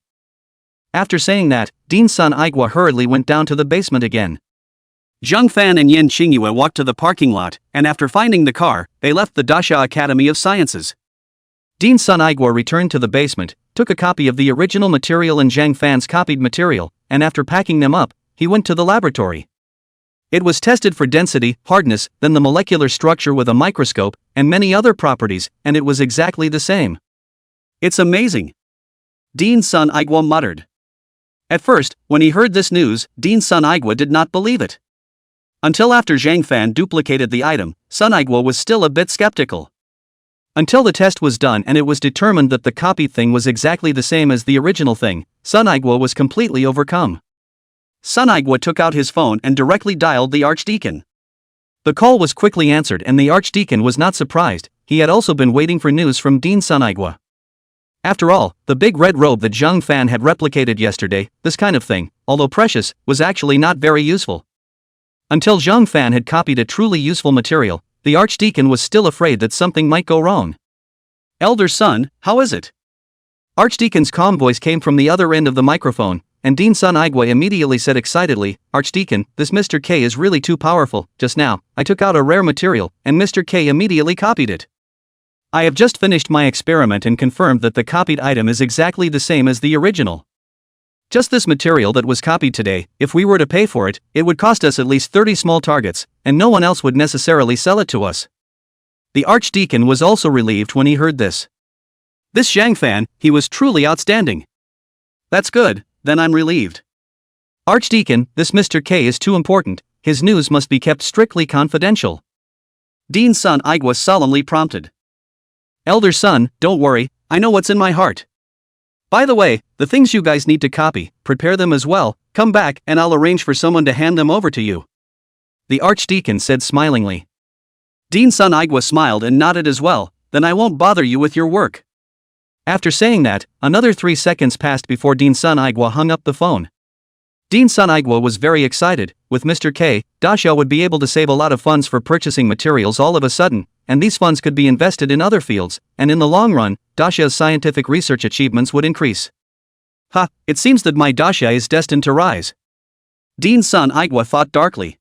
After saying that, Dean-san Aigwa hurriedly went down to the basement again. Zhang Fan and Yan Xingyue walked to the parking lot, and after finding the car, they left the Dasha Academy of Sciences. Dean-san Aigwa returned to the basement, took a copy of the original material and Zhang Fan's copied material, and after packing them up, he went to the laboratory. It was tested for density, hardness, then the molecular structure with a microscope, and many other properties, and it was exactly the same. It's amazing. Dean-san Aigwa muttered. At first, when he heard this news, Dean-san Aigwa did not believe it. Until after Zhang Fan duplicated the item, Sun Aigwa was still a bit skeptical. Until the test was done and it was determined that the copied thing was exactly the same as the original thing, Sun Aigwa was completely overcome. Sun Aigwa took out his phone and directly dialed the Archdeacon. The call was quickly answered and the Archdeacon was not surprised, he had also been waiting for news from Dean-san Aigwa. After all, the big red robe that Zhang Fan had replicated yesterday, this kind of thing, although precious, was actually not very useful. Until Zhang Fan had copied a truly useful material, the Archdeacon was still afraid that something might go wrong. Elder son, how is it? Archdeacon's calm voice came from the other end of the microphone, and Dean-san Aigwa immediately said excitedly, Archdeacon, this Mr. K is really too powerful. Just now, I took out a rare material, and Mr. K immediately copied it. I have just finished my experiment and confirmed that the copied item is exactly the same as the original. Just this material that was copied today, if we were to pay for it, it would cost us at least 30 small targets, and no one else would necessarily sell it to us. The Archdeacon was also relieved when he heard this. This Zhang Fan, he was truly outstanding. That's good, then I'm relieved. Archdeacon, this Mr. K is too important, his news must be kept strictly confidential. Dean-san Aigwa solemnly prompted. Elder son, don't worry, I know what's in my heart. By the way, the things you guys need to copy, prepare them as well, come back and I'll arrange for someone to hand them over to you. The Archdeacon said smilingly. Dean-san Aigwa smiled and nodded as well, then I won't bother you with your work. After saying that, another 3 seconds passed before Dean-san Aigwa hung up the phone. Dean-san Aigwa was very excited. With Mr. K, Dasha would be able to save a lot of funds for purchasing materials all of a sudden, and these funds could be invested in other fields, and in the long run, Dasha's scientific research achievements would increase. Ha, it seems that my Dasha is destined to rise. Dean-san Aigwa thought darkly.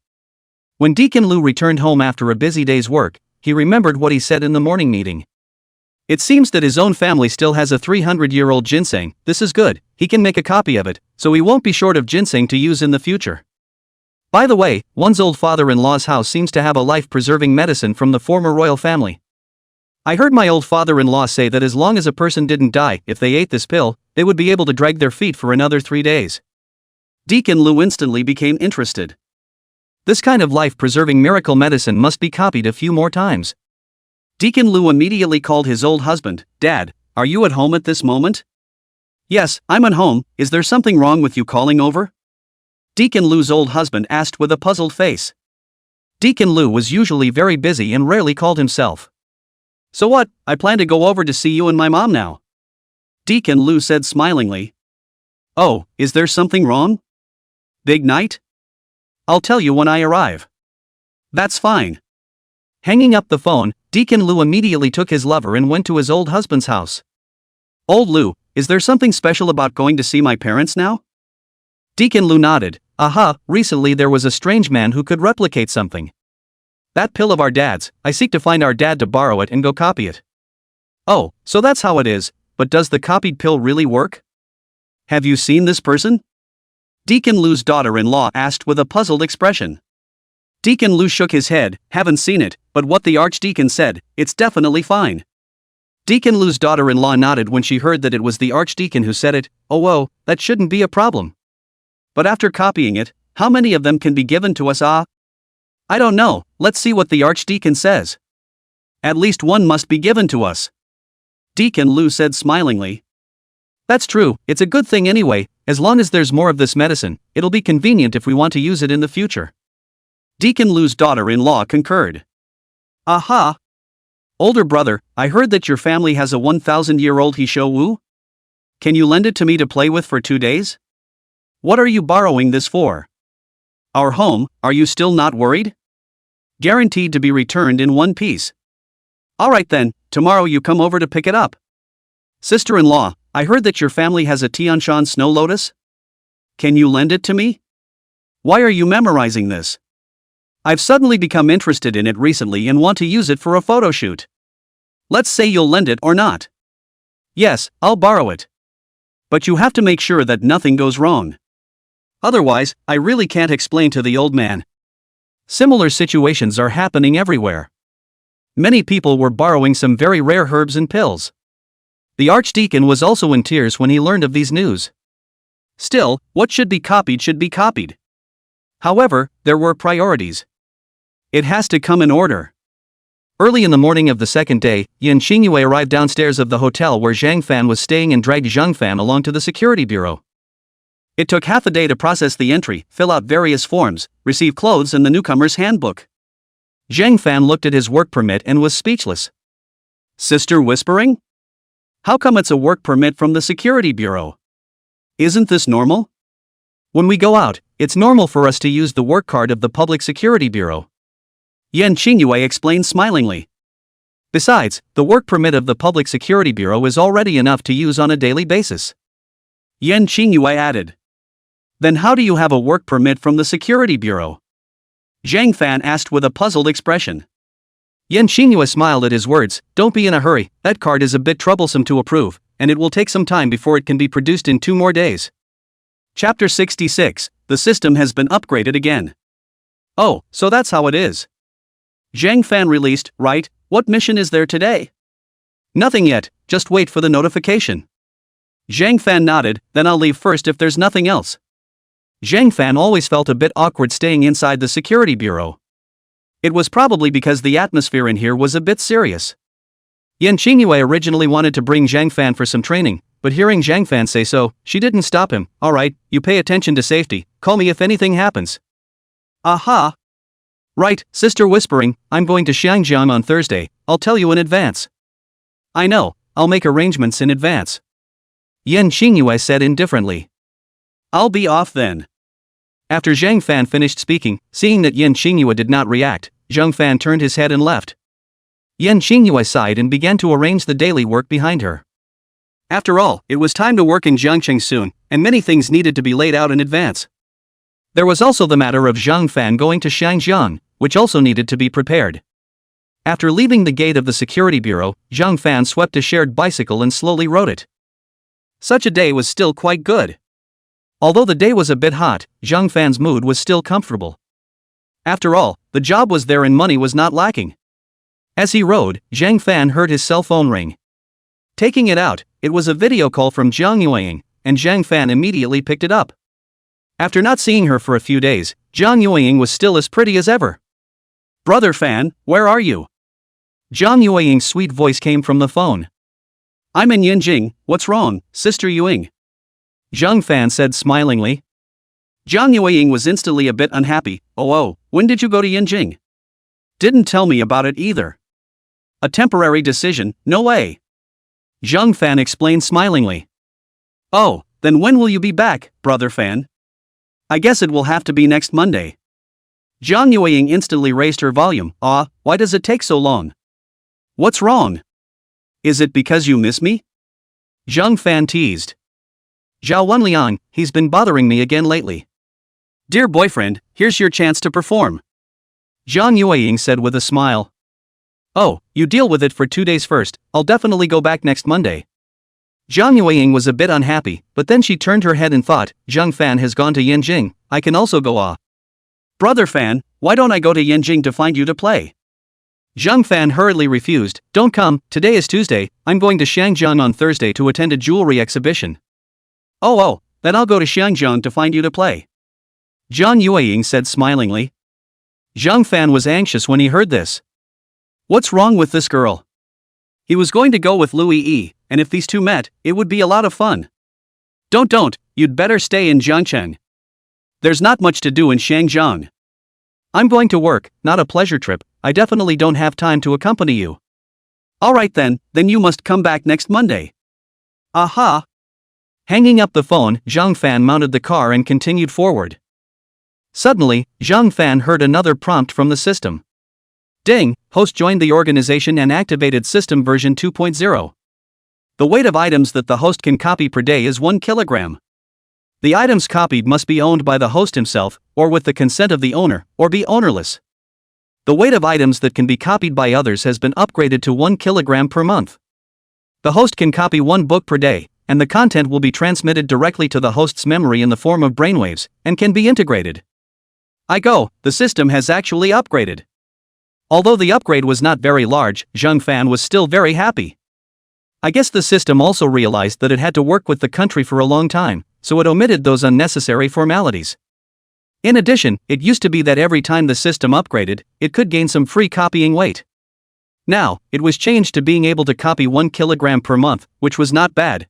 When Deacon Lu returned home after a busy day's work, he remembered what he said in the morning meeting. It seems that his own family still has a 300-year-old ginseng. This is good, he can make a copy of it, so he won't be short of ginseng to use in the future. By the way, one's old father-in-law's house seems to have a life-preserving medicine from the former royal family. I heard my old father-in-law say that as long as a person didn't die, if they ate this pill, they would be able to drag their feet for another 3 days. Deacon Lu instantly became interested. This kind of life-preserving miracle medicine must be copied a few more times. Deacon Lu immediately called his old husband. Dad, are you at home at this moment? Yes, I'm at home. Is there something wrong with you calling over? Deacon Lu's old husband asked with a puzzled face. Deacon Lu was usually very busy and rarely called himself. So what, I plan to go over to see you and my mom now. Deacon Lu said smilingly. Oh, is there something wrong? Big night? I'll tell you when I arrive. That's fine. Hanging up the phone, Deacon Lu immediately took his lover and went to his old husband's house. Old Lu, is there something special about going to see my parents now? Deacon Lu nodded. Aha, recently there was a strange man who could replicate something. That pill of our dad's, I seek to find our dad to borrow it and go copy it. Oh, so that's how it is, but does the copied pill really work? Have you seen this person? Deacon Lu's daughter-in-law asked with a puzzled expression. Deacon Lu shook his head, haven't seen it, but what the archdeacon said, it's definitely fine. Deacon Lu's daughter-in-law nodded when she heard that it was the archdeacon who said it. Oh whoa, that shouldn't be a problem. But after copying it, how many of them can be given to us? I don't know, let's see what the archdeacon says. At least one must be given to us. Deacon Lu said smilingly. That's true, it's a good thing anyway, as long as there's more of this medicine, it'll be convenient if we want to use it in the future. Deacon Lu's daughter-in-law concurred. Aha! Older brother, I heard that your family has a 1,000-year-old Hisho Wu? Can you lend it to me to play with for 2 days? What are you borrowing this for? Our home, are you still not worried? Guaranteed to be returned in one piece. Alright then, tomorrow you come over to pick it up. Sister-in-law, I heard that your family has a Tianshan snow lotus? Can you lend it to me? Why are you memorizing this? I've suddenly become interested in it recently and want to use it for a photo shoot. Let's say you'll lend it or not. Yes, I'll borrow it. But you have to make sure that nothing goes wrong. Otherwise, I really can't explain to the old man. Similar situations are happening everywhere. Many people were borrowing some very rare herbs and pills. The archdeacon was also in tears when he learned of these news. Still, what should be copied should be copied. However, there were priorities. It has to come in order. Early in the morning of the second day, Yan Xingyue arrived downstairs of the hotel where Zhang Fan was staying and dragged Zhang Fan along to the security bureau. It took half a day to process the entry, fill out various forms, receive clothes and the newcomer's handbook. Zhang Fan looked at his work permit and was speechless. Sister whispering? How come it's a work permit from the security bureau? Isn't this normal? When we go out, it's normal for us to use the work card of the public security bureau. Yan Qingyue explained smilingly. Besides, the work permit of the public security bureau is already enough to use on a daily basis. Yan Qingyue added. Then how do you have a work permit from the security bureau? Zhang Fan asked with a puzzled expression. Yan Xingyue smiled at his words. Don't be in a hurry, that card is a bit troublesome to approve, and it will take some time before it can be produced in 2 more days. Chapter 66, the system has been upgraded again. Oh, so that's how it is. Zhang Fan released, right, what mission is there today? Nothing yet, just wait for the notification. Zhang Fan nodded, then I'll leave first if there's nothing else. Zhang Fan always felt a bit awkward staying inside the security bureau. It was probably because the atmosphere in here was a bit serious. Yan Qingyue originally wanted to bring Zhang Fan for some training, but hearing Zhang Fan say so, she didn't stop him. Alright, you pay attention to safety, call me if anything happens. Aha! Right, sister whispering, I'm going to Xiangjiang on Thursday, I'll tell you in advance. I know, I'll make arrangements in advance. Yan Qingyue said indifferently. I'll be off then. After Zhang Fan finished speaking, seeing that Yan Qingyue did not react, Zhang Fan turned his head and left. Yan Qingyue sighed and began to arrange the daily work behind her. After all, it was time to work in Jiangcheng soon, and many things needed to be laid out in advance. There was also the matter of Zhang Fan going to Xiangjiang, which also needed to be prepared. After leaving the gate of the security bureau, Zhang Fan swept a shared bicycle and slowly rode it. Such a day was still quite good. Although the day was a bit hot, Zhang Fan's mood was still comfortable. After all, the job was there and money was not lacking. As he rode, Zhang Fan heard his cell phone ring. Taking it out, it was a video call from Jiang Yueying, and Zhang Fan immediately picked it up. After not seeing her for a few days, Jiang Yueying was still as pretty as ever. Brother Fan, where are you? Jiang Yueying's sweet voice came from the phone. I'm in Yinjing, what's wrong, Sister Yueying? Zhang Fan said smilingly. Jiang Yueying was instantly a bit unhappy. Oh, when did you go to Yinjing? Didn't tell me about it either. A temporary decision, no way. Zhang Fan explained smilingly. Oh, then when will you be back, brother Fan? I guess it will have to be next Monday. Zhang Yueying instantly raised her volume. Why does it take so long? What's wrong? Is it because you miss me? Zhang Fan teased. Zhao Wenliang, he's been bothering me again lately. Dear boyfriend, here's your chance to perform. Zhang Yueying said with a smile. Oh, you deal with it for 2 days first, I'll definitely go back next Monday. Zhang Yueying was a bit unhappy, but then she turned her head and thought, Zhang Fan has gone to Yanjing, I can also go. Brother Fan, why don't I go to Yanjing to find you to play? Zhang Fan hurriedly refused, don't come, today is Tuesday, I'm going to Shangjiang on Thursday to attend a jewelry exhibition. Oh, then I'll go to Shangjiang to find you to play. Zhang Yueying said smilingly. Zhang Fan was anxious when he heard this. What's wrong with this girl? He was going to go with Louis Yi, and if these two met, it would be a lot of fun. Don't, you'd better stay in Jiangcheng. There's not much to do in Shangjiang. I'm going to work, not a pleasure trip, I definitely don't have time to accompany you. Alright then you must come back next Monday. Aha! Hanging up the phone, Zhang Fan mounted the car and continued forward. Suddenly, Zhang Fan heard another prompt from the system. Ding, host joined the organization and activated system version 2.0. The weight of items that the host can copy per day is 1 kilogram. The items copied must be owned by the host himself, or with the consent of the owner, or be ownerless. The weight of items that can be copied by others has been upgraded to 1 kilogram per month. The host can copy 1 book per day, and the content will be transmitted directly to the host's memory in the form of brainwaves, and can be integrated. The system has actually upgraded. Although the upgrade was not very large, Zhang Fan was still very happy. I guess the system also realized that it had to work with the country for a long time, so it omitted those unnecessary formalities. In addition, it used to be that every time the system upgraded, it could gain some free copying weight. Now, it was changed to being able to copy 1 kilogram per month, which was not bad.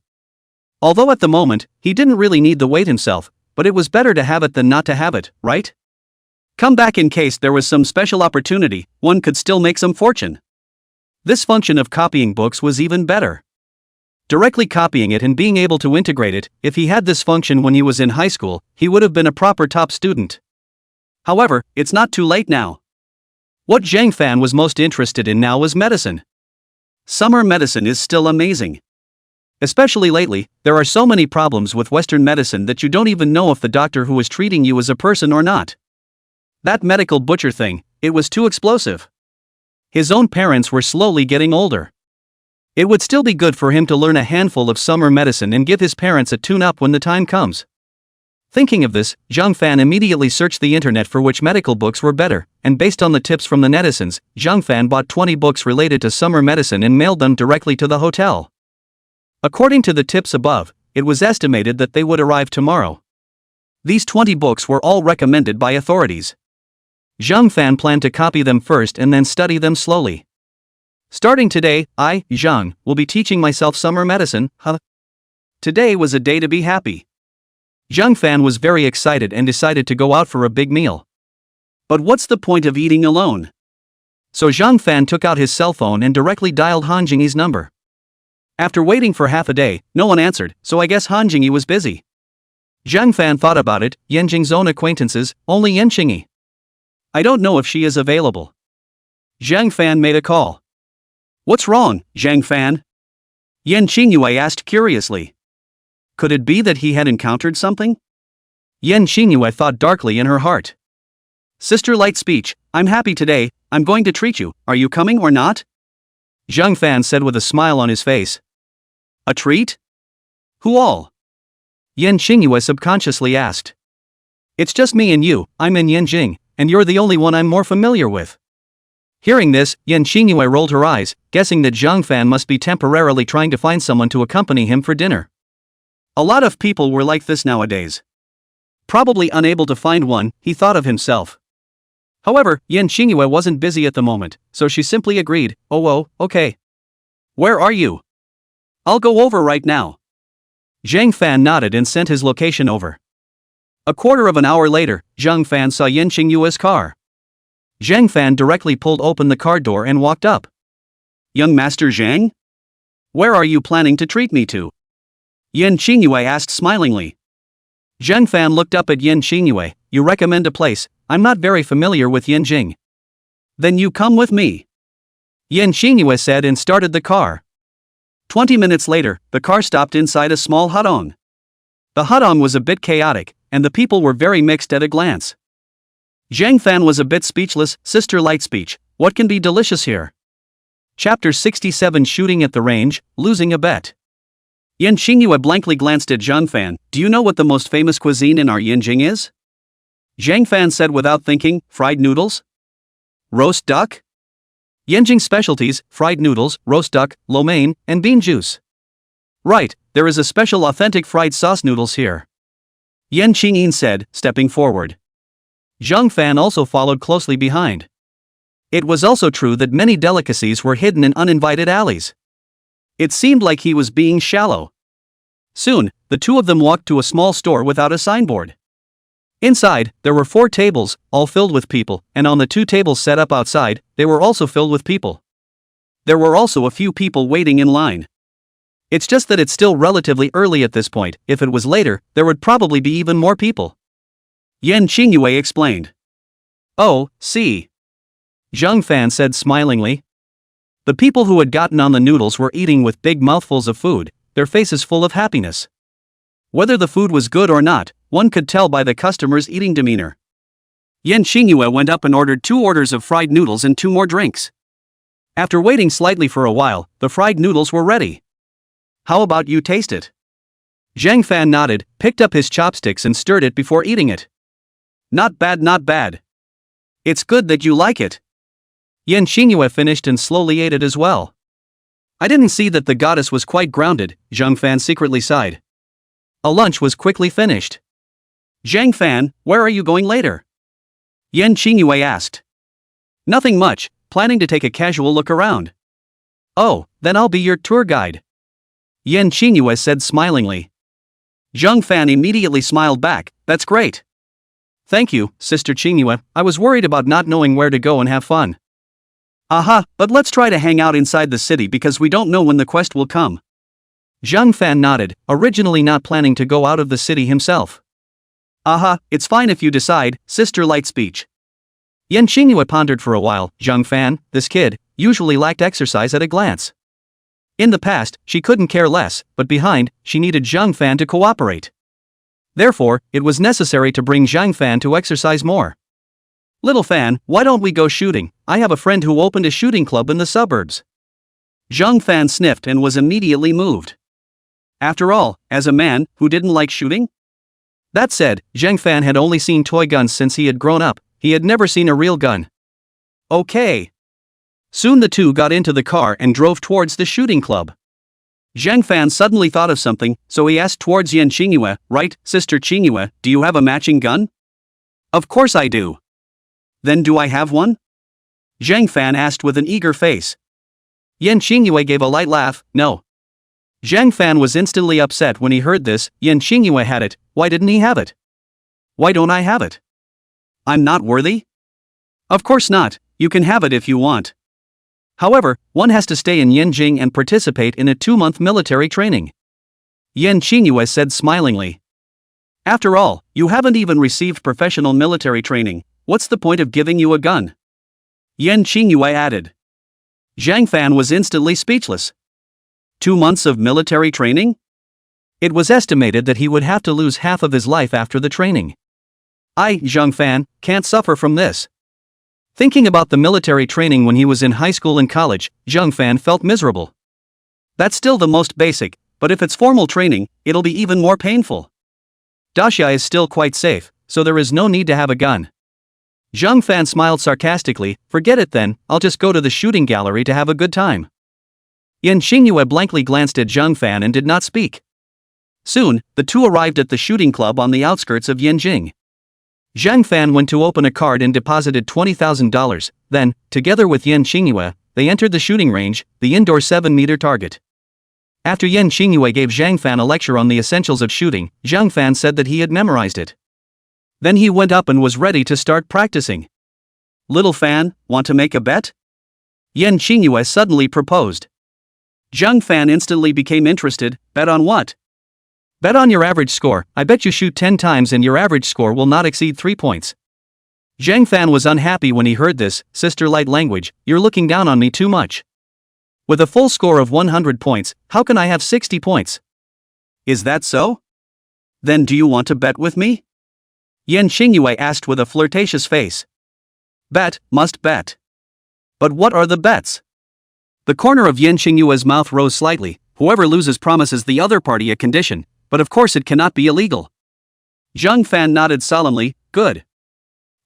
Although at the moment, he didn't really need the weight himself, but it was better to have it than not to have it, right? Come back in case there was some special opportunity, one could still make some fortune. This function of copying books was even better. Directly copying it and being able to integrate it, if he had this function when he was in high school, he would have been a proper top student. However, it's not too late now. What Zhang Fan was most interested in now was medicine. Summer medicine is still amazing. Especially lately, there are so many problems with Western medicine that you don't even know if the doctor who is treating you is a person or not. That medical butcher thing, it was too explosive. His own parents were slowly getting older. It would still be good for him to learn a handful of summer medicine and give his parents a tune-up when the time comes. Thinking of this, Zhang Fan immediately searched the internet for which medical books were better, and based on the tips from the netizens, Zhang Fan bought 20 books related to summer medicine and mailed them directly to the hotel. According to the tips above, it was estimated that they would arrive tomorrow. These 20 books were all recommended by authorities. Zhang Fan planned to copy them first and then study them slowly. Starting today, I, Zhang, will be teaching myself summer medicine. Today was a day to be happy. Zhang Fan was very excited and decided to go out for a big meal. But what's the point of eating alone? So Zhang Fan took out his cell phone and directly dialed Han Jingyi's number. After waiting for half a day, no one answered, so I guess Han Jingyi was busy. Zhang Fan thought about it, Yanjing's own acquaintances, only Yan Qingyi. I don't know if she is available. Zhang Fan made a call. What's wrong, Zhang Fan? Yan Qingyue asked curiously. Could it be that he had encountered something? Yan Qingyue thought darkly in her heart. Sister light speech, I'm happy today, I'm going to treat you, are you coming or not? Zhang Fan said with a smile on his face. A treat? Who all? Yan Qingyue subconsciously asked. It's just me and you, I'm in Yanjing, and you're the only one I'm more familiar with. Hearing this, Yan Qingyue rolled her eyes, guessing that Zhang Fan must be temporarily trying to find someone to accompany him for dinner. A lot of people were like this nowadays. Probably unable to find one, he thought of himself. However, Yan Qingyue wasn't busy at the moment, so she simply agreed, oh, okay. Where are you? I'll go over right now. Zhang Fan nodded and sent his location over. A quarter of an hour later, Zhang Fan saw Yan Qingyue's car. Zhang Fan directly pulled open the car door and walked up. Young Master Zhang? Where are you planning to treat me to? Yan Qingyue asked smilingly. Zhang Fan looked up at Yan Qingyue. You recommend a place? I'm not very familiar with Yanjing. Then you come with me. Yan Qingyue said and started the car. 20 minutes later, the car stopped inside a small hutong. The hutong was a bit chaotic, and the people were very mixed at a glance. Zhang Fan was a bit speechless. Sister Light Speech, what can be delicious here? Chapter 67 Shooting at the Range, Losing a Bet. Yan Qingyue blankly glanced at Zhang Fan. Do you know what the most famous cuisine in our Yanjing is? Zhang Fan said without thinking, fried noodles? Roast duck? Yanjing specialties, fried noodles, roast duck, lo mein, and bean juice. Right, there is a special authentic fried sauce noodles here. Yan Qingyin said, stepping forward. Zhang Fan also followed closely behind. It was also true that many delicacies were hidden in uninvited alleys. It seemed like he was being shallow. Soon, the two of them walked to a small store without a signboard. Inside, there were 4 tables, all filled with people, and on the 2 tables set up outside, they were also filled with people. There were also a few people waiting in line. It's just that it's still relatively early at this point. If it was later, there would probably be even more people. Yan Qingyue explained. Oh, see. Zhang Fan said smilingly. The people who had gotten on the noodles were eating with big mouthfuls of food, their faces full of happiness. Whether the food was good or not, one could tell by the customers' eating demeanor. Yan Qingyue went up and ordered 2 orders of fried noodles and 2 more drinks. After waiting slightly for a while, the fried noodles were ready. How about you taste it? Zhang Fan nodded, picked up his chopsticks and stirred it before eating it. Not bad, not bad. It's good that you like it. Yan Qingyue finished and slowly ate it as well. I didn't see that the goddess was quite grounded, Zhang Fan secretly sighed. A lunch was quickly finished. Zhang Fan, where are you going later? Yan Qingyue asked. Nothing much, planning to take a casual look around. Oh, then I'll be your tour guide. Yan Qingyue said smilingly. Zhang Fan immediately smiled back, that's great. Thank you, Sister Qingyue, I was worried about not knowing where to go and have fun. Aha, but let's try to hang out inside the city because we don't know when the quest will come. Zhang Fan nodded, originally not planning to go out of the city himself. Aha, it's fine if you decide, Sister Light Speech. Yan Qingyue pondered for a while. Zhang Fan, this kid, usually lacked exercise at a glance. In the past, she couldn't care less, but behind, she needed Zhang Fan to cooperate. Therefore, it was necessary to bring Zhang Fan to exercise more. Little Fan, why don't we go shooting? I have a friend who opened a shooting club in the suburbs. Zhang Fan sniffed and was immediately moved. After all, as a man, who didn't like shooting? That said, Zhang Fan had only seen toy guns since he had grown up, he had never seen a real gun. Okay. Soon the two got into the car and drove towards the shooting club. Zhang Fan suddenly thought of something, so he asked towards Yan Qingyue, right, Sister Qingyue, do you have a matching gun? Of course I do. Then do I have one? Zhang Fan asked with an eager face. Yan Qingyue gave a light laugh, no. Zhang Fan was instantly upset when he heard this. Yan Qingyue had it, why didn't he have it? Why don't I have it? I'm not worthy? Of course not, you can have it if you want. However, one has to stay in Yanjing and participate in a 2-month military training. Yan Qingyue said smilingly. After all, you haven't even received professional military training, what's the point of giving you a gun? Yan Qingyue added. Zhang Fan was instantly speechless. 2 months of military training? It was estimated that he would have to lose half of his life after the training. I, Zhang Fan, can't suffer from this. Thinking about the military training when he was in high school and college, Zhang Fan felt miserable. That's still the most basic, but if it's formal training, it'll be even more painful. Daxia is still quite safe, so there is no need to have a gun. Zhang Fan smiled sarcastically, forget it then, I'll just go to the shooting gallery to have a good time. Yan Qingyue blankly glanced at Zhang Fan and did not speak. Soon, the two arrived at the shooting club on the outskirts of Yanjing. Zhang Fan went to open a card and deposited $20,000, then, together with Yan Qingyue, they entered the shooting range, the indoor 7-meter target. After Yan Qingyue gave Zhang Fan a lecture on the essentials of shooting, Zhang Fan said that he had memorized it. Then he went up and was ready to start practicing. Little fan, want to make a bet? Yan Qingyue suddenly proposed. Zhang Fan instantly became interested. Bet on what? Bet on your average score. I bet you shoot 10 times and your average score will not exceed 3 points. Zhang Fan was unhappy when he heard this. Sister light language, you're looking down on me too much. With a full score of 100 points, how can I have 60 points? Is that so? Then do you want to bet with me? Yan Qingyue asked with a flirtatious face. Bet, must bet. But what are the bets? The corner of Yan Qingyue's mouth rose slightly. Whoever loses promises the other party a condition, but of course it cannot be illegal. Zhang Fan nodded solemnly. Good.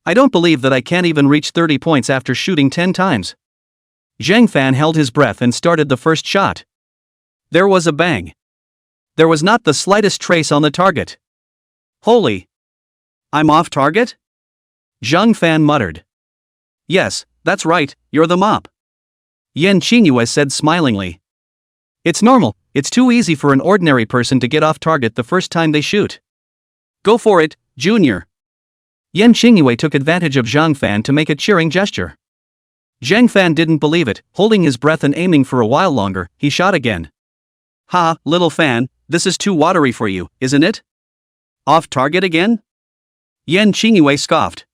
I don't believe that I can't even reach 30 points after shooting 10 times. Zhang Fan held his breath and started the first shot. There was a bang. There was not the slightest trace on the target. Holy! I'm off target? Zhang Fan muttered. Yes, that's right, you're the mop. Yan Qingyue said smilingly. It's normal, it's too easy for an ordinary person to get off target the first time they shoot. Go for it, Junior. Yan Qingyue took advantage of Zhang Fan to make a cheering gesture. Zhang Fan didn't believe it, holding his breath and aiming for a while longer, he shot again. Ha, little fan, this is too watery for you, isn't it? Off target again? Yan Qingyue scoffed.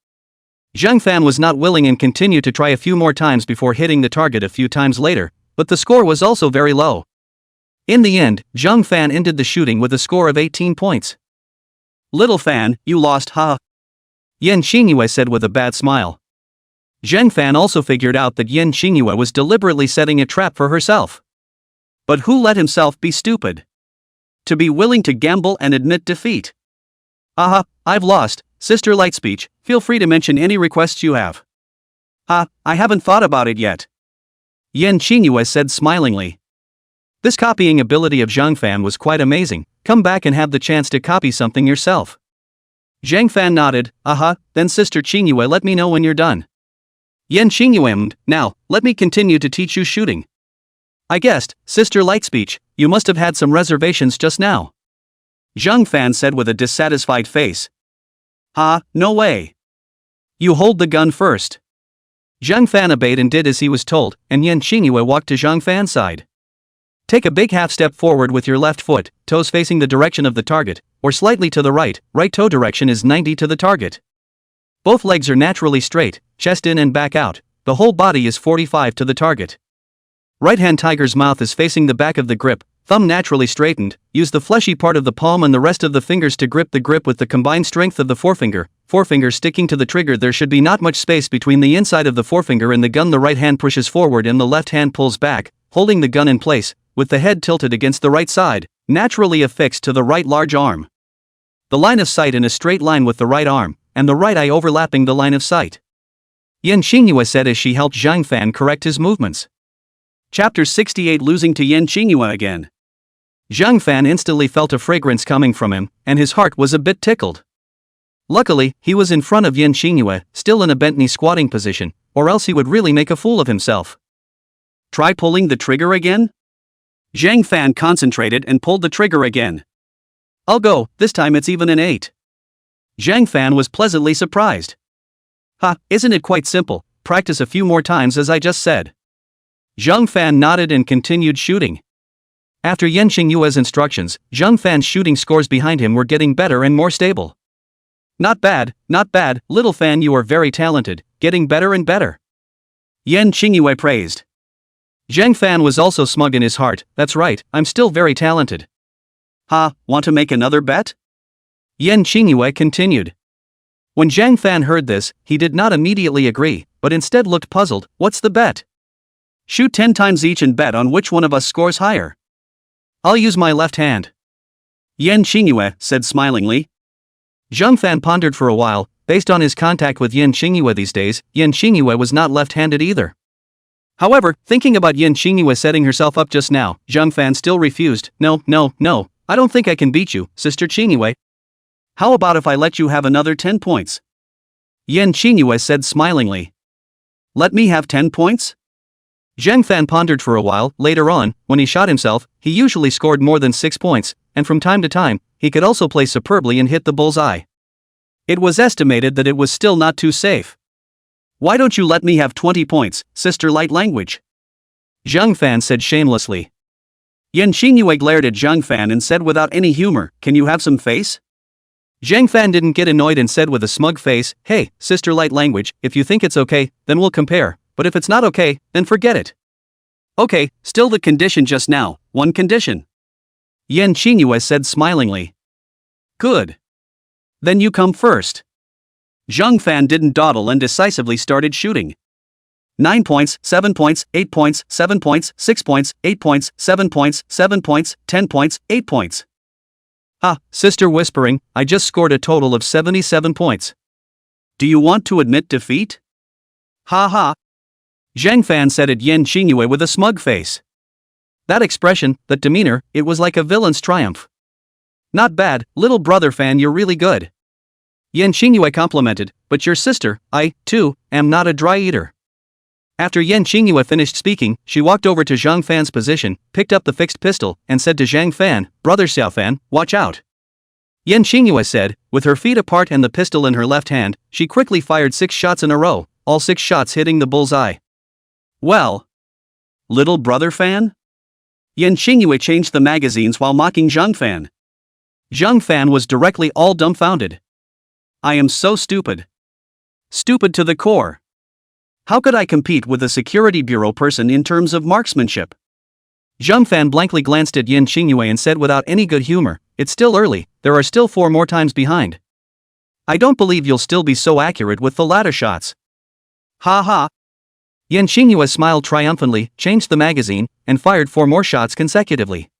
Zhang Fan was not willing and continued to try a few more times before hitting the target a few times later, but the score was also very low. In the end, Zhang Fan ended the shooting with a score of 18 points. Little fan, you lost, ha. Yan Qingyue said with a bad smile. Zhang Fan also figured out that Yan Qingyue was deliberately setting a trap for herself. But who let himself be stupid? To be willing to gamble and admit defeat. Aha, I've lost, Sister Lightspeech, feel free to mention any requests you have. I haven't thought about it yet. Yan Qingyue said smilingly. This copying ability of Zhang Fan was quite amazing. Come back and have the chance to copy something yourself. Zhang Fan nodded. Then Sister Qingyue, let me know when you're done. Yan Qingyue, now, let me continue to teach you shooting. I guessed, Sister Lightspeech, you must have had some reservations just now. Zhang Fan said with a dissatisfied face. No way. You hold the gun first. Zhang Fan obeyed and did as he was told, and Yan Qingyue walked to Zhang Fan's side. Take a big half step forward with your left foot, toes facing the direction of the target, or slightly to the right toe direction is 90 to the target. Both legs are naturally straight, chest in and back out, the whole body is 45 to the target. Right hand tiger's mouth is facing the back of the grip, thumb naturally straightened, use the fleshy part of the palm and the rest of the fingers to grip the grip with the combined strength of the forefinger sticking to the trigger. There should be not much space between the inside of the forefinger and the gun. The right hand pushes forward and the left hand pulls back, holding the gun in place, with the head tilted against the right side, naturally affixed to the right large arm. The line of sight in a straight line with the right arm, and the right eye overlapping the line of sight. Yan Qingyue said as she helped Zhang Fan correct his movements. Chapter 68, losing to Yan Qingyue again. Zhang Fan instantly felt a fragrance coming from him, and his heart was a bit tickled. Luckily, he was in front of Yan Qingyue, still in a bent knee squatting position, or else he would really make a fool of himself. Try pulling the trigger again? Zhang Fan concentrated and pulled the trigger again. I'll go, this time it's even an 8. Zhang Fan was pleasantly surprised. Isn't it quite simple, practice a few more times as I just said. Zhang Fan nodded and continued shooting. After Yan Qingyue's instructions, Zhang Fan's shooting scores behind him were getting better and more stable. Not bad, little fan, you are very talented, getting better and better. Yan Qingyue praised. Zhang Fan was also smug in his heart. That's right, I'm still very talented. Want to make another bet? Yan Qingyue continued. When Zhang Fan heard this, he did not immediately agree, but instead looked puzzled. What's the bet? Shoot 10 times each and bet on which one of us scores higher. I'll use my left hand. Yan Qingyue said smilingly. Zhang Fan pondered for a while. Based on his contact with Yan Qingyue these days, Yan Qingyue was not left-handed either. However, thinking about Yan Qingyue setting herself up just now, Zhang Fan still refused. No, I don't think I can beat you, Sister Qingyue. How about if I let you have another 10 points? Yan Qingyue said smilingly. Let me have 10 points? Zhang Fan pondered for a while. Later on, when he shot himself, he usually scored more than 6 points, and from time to time, he could also play superbly and hit the bull's eye. It was estimated that it was still not too safe. Why don't you let me have 20 points, Sister Light Language? Zhang Fan said shamelessly. Yan Xingyue glared at Zhang Fan and said without any humor, can you have some face? Zhang Fan didn't get annoyed and said with a smug face, hey, Sister Light Language, if you think it's okay, then we'll compare, but if it's not okay, then forget it. Okay, still the condition just now, one condition. Yan Xingyue said smilingly. Good. Then you come first. Zhang Fan didn't dawdle and decisively started shooting. 9 points, 7 points, 8 points, 7 points, 6 points, 8 points, 7 points, 7 points, 10 points, 8 points. Ah, Sister Whispering, I just scored a total of 77 points. Do you want to admit defeat? Ha ha. Zhang Fan said at Yan Xingyue with a smug face. That expression, that demeanor, it was like a villain's triumph. Not bad, little brother Fan, you're really good. Yan Xingyue complimented, but your sister, I, too, am not a dry eater. After Yan Xingyue finished speaking, she walked over to Zhang Fan's position, picked up the fixed pistol, and said to Zhang Fan, Brother Xiao Fan, watch out. Yan Xingyue said, with her feet apart and the pistol in her left hand, she quickly fired 6 shots in a row, all 6 shots hitting the bullseye. Well, little brother Fan? Yan Xingyue changed the magazines while mocking Zhang Fan. Zhang Fan was directly all dumbfounded. I am so stupid. Stupid to the core. How could I compete with a security bureau person in terms of marksmanship? Zhang Fan blankly glanced at Yan Xingyue and said without any good humor, it's still early, there are still 4 more times behind. I don't believe you'll still be so accurate with the latter shots. Ha ha. Yan Xingyue smiled triumphantly, changed the magazine, and fired 4 more shots consecutively.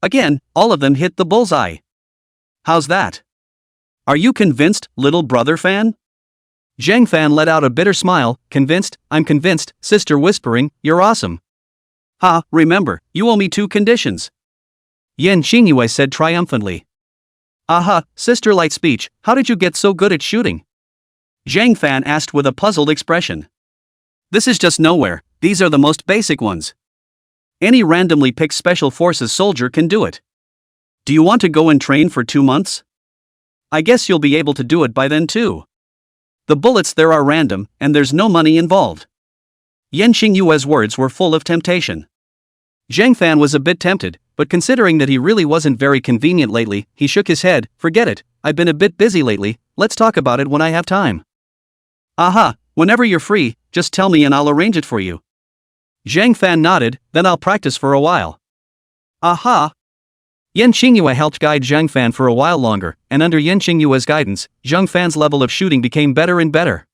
Again, all of them hit the bullseye. How's that? Are you convinced, little brother Fan? Zhang Fan let out a bitter smile, convinced, I'm convinced, Sister Whispering, you're awesome. Ha, remember, you owe me 2 conditions. Yan Xingyue said triumphantly. Aha, Sister Light Speech, how did you get so good at shooting? Zhang Fan asked with a puzzled expression. This is just nowhere, these are the most basic ones. Any randomly picked Special Forces soldier can do it. Do you want to go and train for 2 months? I guess you'll be able to do it by then too. The bullets there are random, and there's no money involved. Yan Xingyue's words were full of temptation. Zhang Fan was a bit tempted, but considering that he really wasn't very convenient lately, he shook his head, forget it, I've been a bit busy lately, let's talk about it when I have time. Aha, whenever you're free, just tell me and I'll arrange it for you. Zhang Fan nodded, then I'll practice for a while. Aha. Yan Xingyue helped guide Zhang Fan for a while longer, and under Yan Xingyue's guidance, Zhang Fan's level of shooting became better and better.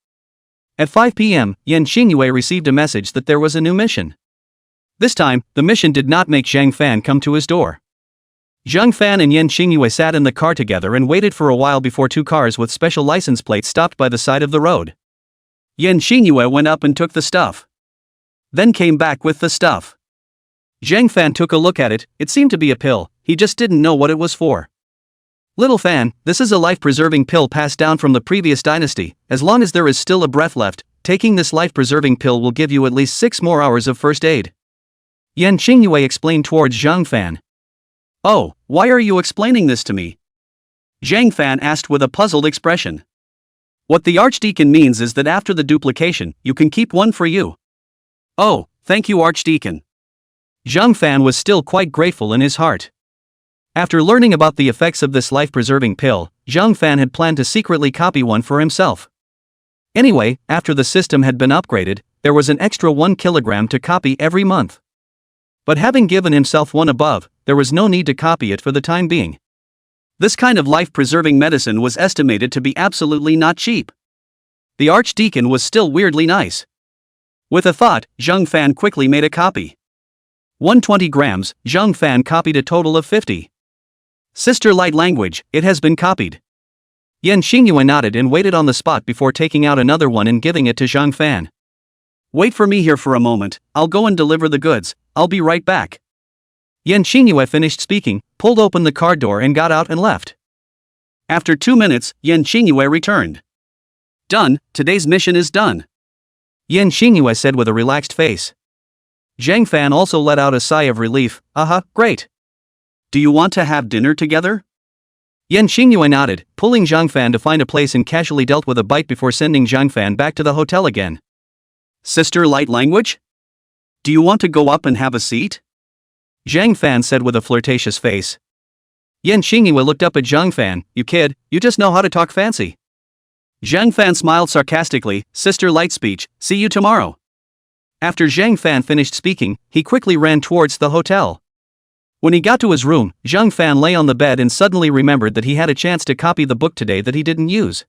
At 5 p.m., Yan Xingyue received a message that there was a new mission. This time, the mission did not make Zhang Fan come to his door. Zhang Fan and Yan Xingyue sat in the car together and waited for a while before 2 cars with special license plates stopped by the side of the road. Yan Xingyue went up and took the stuff. Then came back with the stuff. Zhang Fan took a look at it, it seemed to be a pill, he just didn't know what it was for. Little Fan, this is a life-preserving pill passed down from the previous dynasty, as long as there is still a breath left, taking this life-preserving pill will give you at least 6 more hours of first aid. Yan Xingyue explained towards Zhang Fan. Oh, why are you explaining this to me? Zhang Fan asked with a puzzled expression. What the Archdeacon means is that after the duplication, you can keep 1 for you. Oh, thank you Archdeacon. Zhang Fan was still quite grateful in his heart. After learning about the effects of this life-preserving pill, Zhang Fan had planned to secretly copy 1 for himself. Anyway, after the system had been upgraded, there was an extra 1 kilogram to copy every month. But having given himself 1 above, there was no need to copy it for the time being. This kind of life-preserving medicine was estimated to be absolutely not cheap. The Archdeacon was still weirdly nice. With a thought, Zhang Fan quickly made a copy. 120 grams, Zhang Fan copied a total of 50. Sister Light Language, it has been copied. Yan Xingyue nodded and waited on the spot before taking out another one and giving it to Zhang Fan. Wait for me here for a moment, I'll go and deliver the goods, I'll be right back. Yan Xingyue finished speaking, pulled open the car door and got out and left. After 2 minutes, Yan Xingyue returned. Done, today's mission is done. Yan Xingyue said with a relaxed face. Zhang Fan also let out a sigh of relief, great. Do you want to have dinner together? Yan Xingyue nodded, pulling Zhang Fan to find a place and casually dealt with a bite before sending Zhang Fan back to the hotel again. Sister light language? Do you want to go up and have a seat? Zhang Fan said with a flirtatious face. Yan Xingyue looked up at Zhang Fan. You kid, you just know how to talk fancy. Zhang Fan smiled sarcastically. Sister light speech, see you tomorrow. After Zhang Fan finished speaking, he quickly ran towards the hotel. When he got to his room, Zhang Fan lay on the bed and suddenly remembered that he had a chance to copy the book today that he didn't use.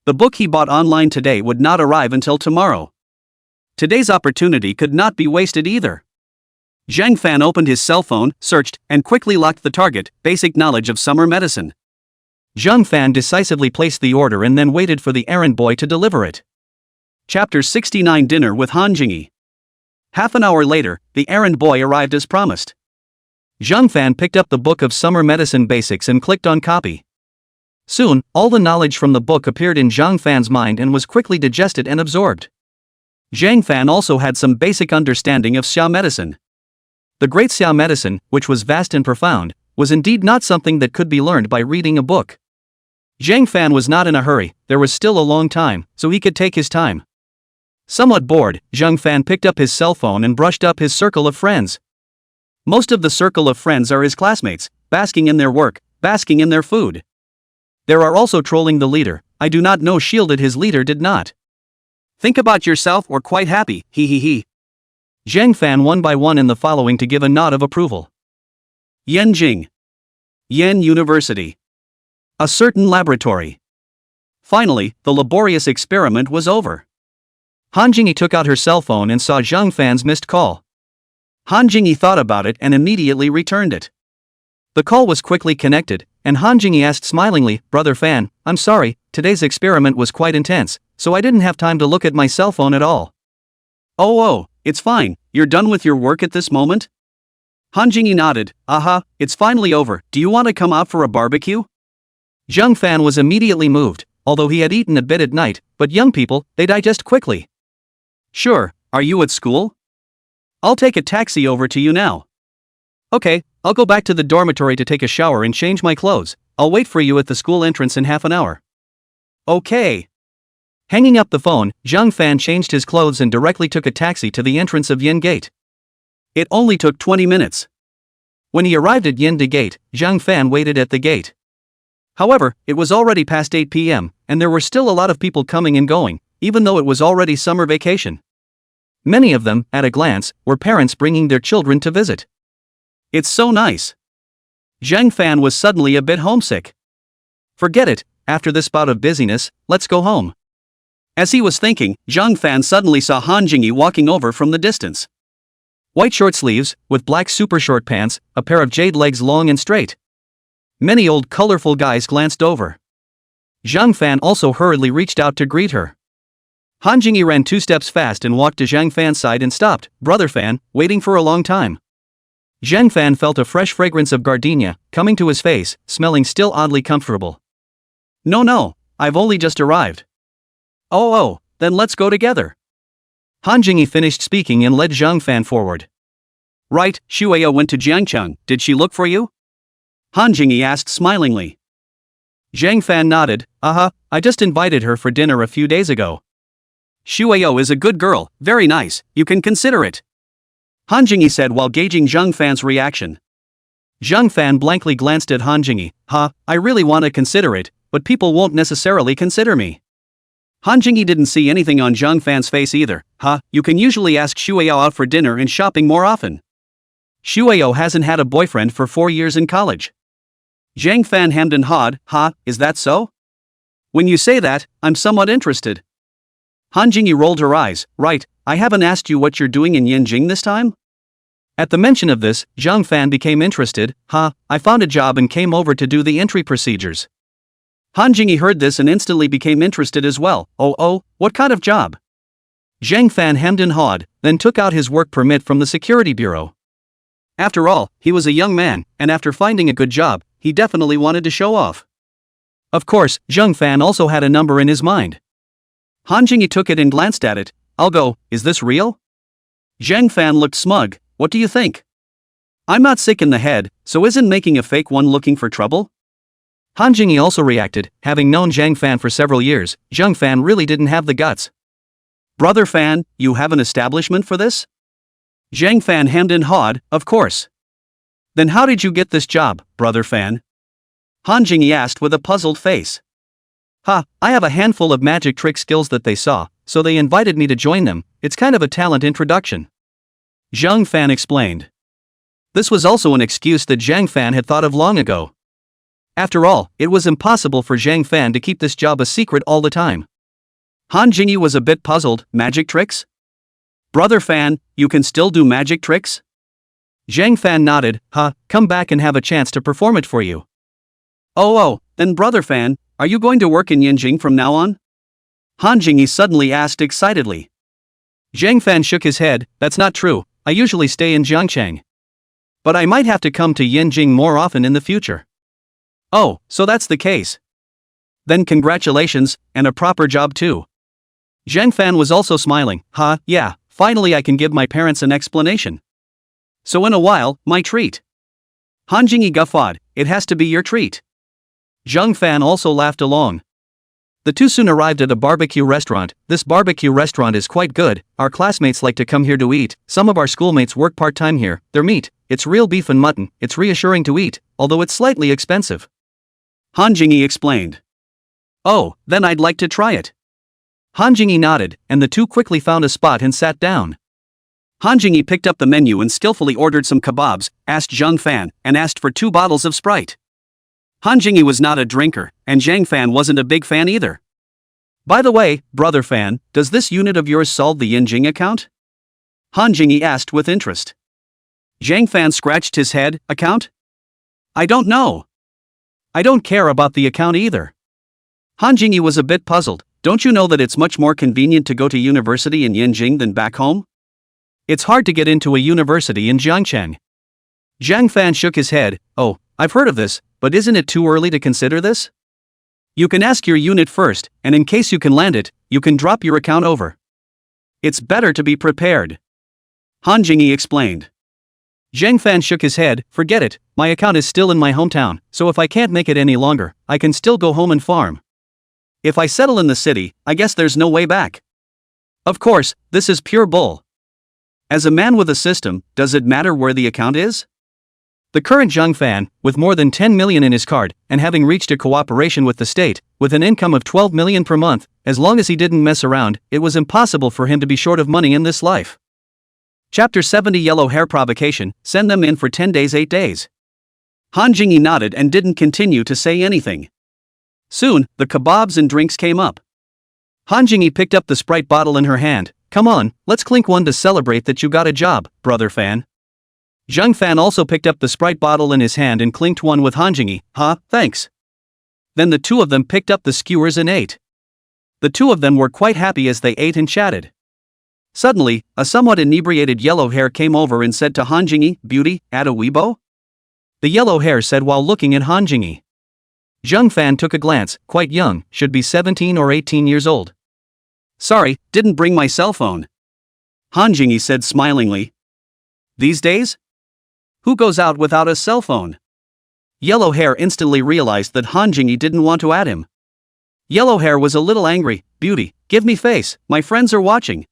The book he bought online today would not arrive until tomorrow. Today's opportunity could not be wasted either. Zhang Fan opened his cell phone, searched, and quickly locked the target, basic knowledge of summer medicine. Zhang Fan decisively placed the order and then waited for the errand boy to deliver it. Chapter 69 Dinner with Han Jingyi. Half an hour later, the errand boy arrived as promised. Zhang Fan picked up the book of summer medicine basics and clicked on copy. Soon, all the knowledge from the book appeared in Zhang Fan's mind and was quickly digested and absorbed. Zhang Fan also had some basic understanding of Xia medicine. The great Xia medicine, which was vast and profound, was indeed not something that could be learned by reading a book. Zhang Fan was not in a hurry, there was still a long time, so he could take his time. Somewhat bored, Zhang Fan picked up his cell phone and brushed up his circle of friends. Most of the circle of friends are his classmates, basking in their work, basking in their food. There are also trolling the leader. I do not know shielded his leader did not. Think about yourself or quite happy, he he he. Zhang Fan one by one in the following to give a nod of approval. Yanjing. Yan University. A certain laboratory. Finally, the laborious experiment was over. Han Jingyi took out her cell phone and saw Zhang Fan's missed call. Han Jingyi thought about it and immediately returned it. The call was quickly connected, and Han Jingyi asked smilingly, Brother Fan, I'm sorry, today's experiment was quite intense, so I didn't have time to look at my cell phone at all. Oh, it's fine, you're done with your work at this moment? Han Jingyi nodded. Aha, it's finally over, do you want to come out for a barbecue? Zhang Fan was immediately moved, although he had eaten a bit at night, but young people, they digest quickly. Sure, are you at school? I'll take a taxi over to you now. Okay, I'll go back to the dormitory to take a shower and change my clothes. I'll wait for you at the school entrance in half an hour. Okay. Hanging up the phone, Zhang Fan changed his clothes and directly took a taxi to the entrance of Yin Gate. It only took 20 minutes. When he arrived at Yin Gate, Zhang Fan waited at the gate. However, it was already past 8 p.m., and there were still a lot of people coming and going, even though it was already summer vacation. Many of them, at a glance, were parents bringing their children to visit. It's so nice. Zhang Fan was suddenly a bit homesick. Forget it, after this bout of busyness, let's go home. As he was thinking, Zhang Fan suddenly saw Han Jingyi walking over from the distance. White short sleeves, with black super short pants, a pair of jade legs long and straight. Many old colorful guys glanced over. Zhang Fan also hurriedly reached out to greet her. Han Jingyi ran 2 steps fast and walked to Zhang Fan's side and stopped. Brother Fan, waiting for a long time. Zhang Fan felt a fresh fragrance of gardenia coming to his face, smelling still oddly comfortable. No, I've only just arrived. Oh, then let's go together. Han Jingyi finished speaking and led Zhang Fan forward. Right, Shueya went to Jiangcheng, did she look for you? Han Jingyi asked smilingly. Zhang Fan nodded. I just invited her for dinner a few days ago. Shueya is a good girl, very nice, you can consider it. Han Jingyi said while gauging Zhang Fan's reaction. Zhang Fan blankly glanced at Han Jingyi. I really want to consider it, but people won't necessarily consider me. Han Jingyi didn't see anything on Zhang Fan's face either. You can usually ask Shueya out for dinner and shopping more often. Shueya hasn't had a boyfriend for 4 years in college. Zhang Fan hemmed and hawed. Is that so? When you say that, I'm somewhat interested. Han Jingyi rolled her eyes. Right, I haven't asked you what you're doing in Yanjing this time? At the mention of this, Zhang Fan became interested. I found a job and came over to do the entry procedures. Han Jingyi heard this and instantly became interested as well. Oh, what kind of job? Zhang Fan hemmed and hawed, then took out his work permit from the security bureau. After all, he was a young man, and after finding a good job, he definitely wanted to show off. Of course, Zhang Fan also had a number in his mind. Han Jingyi took it and glanced at it. I'll go, is this real? Zhang Fan looked smug. What do you think? I'm not sick in the head, so isn't making a fake one looking for trouble? Han Jingyi also reacted. Having known Zhang Fan for several years, Zhang Fan really didn't have the guts. Brother Fan, you have an establishment for this? Zhang Fan hemmed and hawed, of course. Then how did you get this job, Brother Fan? Han Jingyi asked with a puzzled face. I have a handful of magic trick skills that they saw, so they invited me to join them. It's kind of a talent introduction. Zhang Fan explained. This was also an excuse that Zhang Fan had thought of long ago. After all, it was impossible for Zhang Fan to keep this job a secret all the time. Han Jingyi was a bit puzzled. Magic tricks? Brother Fan, you can still do magic tricks? Zhang Fan nodded. Come back and have a chance to perform it for you. Oh, then Brother Fan, are you going to work in Yanjing from now on? Han Jingyi suddenly asked excitedly. Zhang Fan shook his head. That's not true, I usually stay in Jiangchang. But I might have to come to Yanjing more often in the future. Oh, so that's the case. Then congratulations, and a proper job too. Zhang Fan was also smiling. Yeah, finally I can give my parents an explanation. So in a while, my treat. Han Jingyi guffawed. It has to be your treat. Zhang Fan also laughed along. The two soon arrived at a barbecue restaurant. This barbecue restaurant is quite good. Our classmates like to come here to eat. Some of our schoolmates work part-time here. Their meat, it's real beef and mutton. It's reassuring to eat, although it's slightly expensive. Han Jingyi explained. Oh, then I'd like to try it. Han Jingyi nodded, and the two quickly found a spot and sat down. Han Jingyi picked up the menu and skillfully ordered some kebabs, asked Zhang Fan, and asked for 2 bottles of Sprite. Han Jingyi was not a drinker, and Zhang Fan wasn't a big fan either. By the way, Brother Fan, does this unit of yours solve the Yanjing account? Han Jingyi asked with interest. Zhang Fan scratched his head. Account? I don't know. I don't care about the account either. Han Jingyi was a bit puzzled. Don't you know that it's much more convenient to go to university in Yanjing than back home? It's hard to get into a university in Jiangchang. Zhang Fan shook his head. Oh, I've heard of this, but isn't it too early to consider this? You can ask your unit first, and in case you can land it, you can drop your account over. It's better to be prepared. Han Jingyi explained. Zhang Fan shook his head. Forget it, my account is still in my hometown, so if I can't make it any longer, I can still go home and farm. If I settle in the city, I guess there's no way back. Of course, this is pure bull. As a man with a system, does it matter where the account is? The current Zhang Fan, with more than 10 million in his card, and having reached a cooperation with the state, with an income of 12 million per month, as long as he didn't mess around, it was impossible for him to be short of money in this life. Chapter 70 Yellow Hair Provocation, send them in for 10 days 8 days. Han Jingyi nodded and didn't continue to say anything. Soon, the kebabs and drinks came up. Han Jingyi picked up the Sprite bottle in her hand. Come on, let's clink one to celebrate that you got a job, Brother Fan. Zhang Fan also picked up the Sprite bottle in his hand and clinked one with Han Jingyi. Thanks. Then the two of them picked up the skewers and ate. The two of them were quite happy as they ate and chatted. Suddenly, a somewhat inebriated yellow hair came over and said to Han Jingyi, Beauty, add a Weibo? The yellow hair said while looking at Han Jingyi. Zhang Fan took a glance, quite young, should be 17 or 18 years old. Sorry, didn't bring my cell phone. Han Jingyi said smilingly. These days? Who goes out without a cell phone? Yellow hair instantly realized that Han Jingyi didn't want to add him. Yellow hair was a little angry. Beauty, give me face, my friends are watching.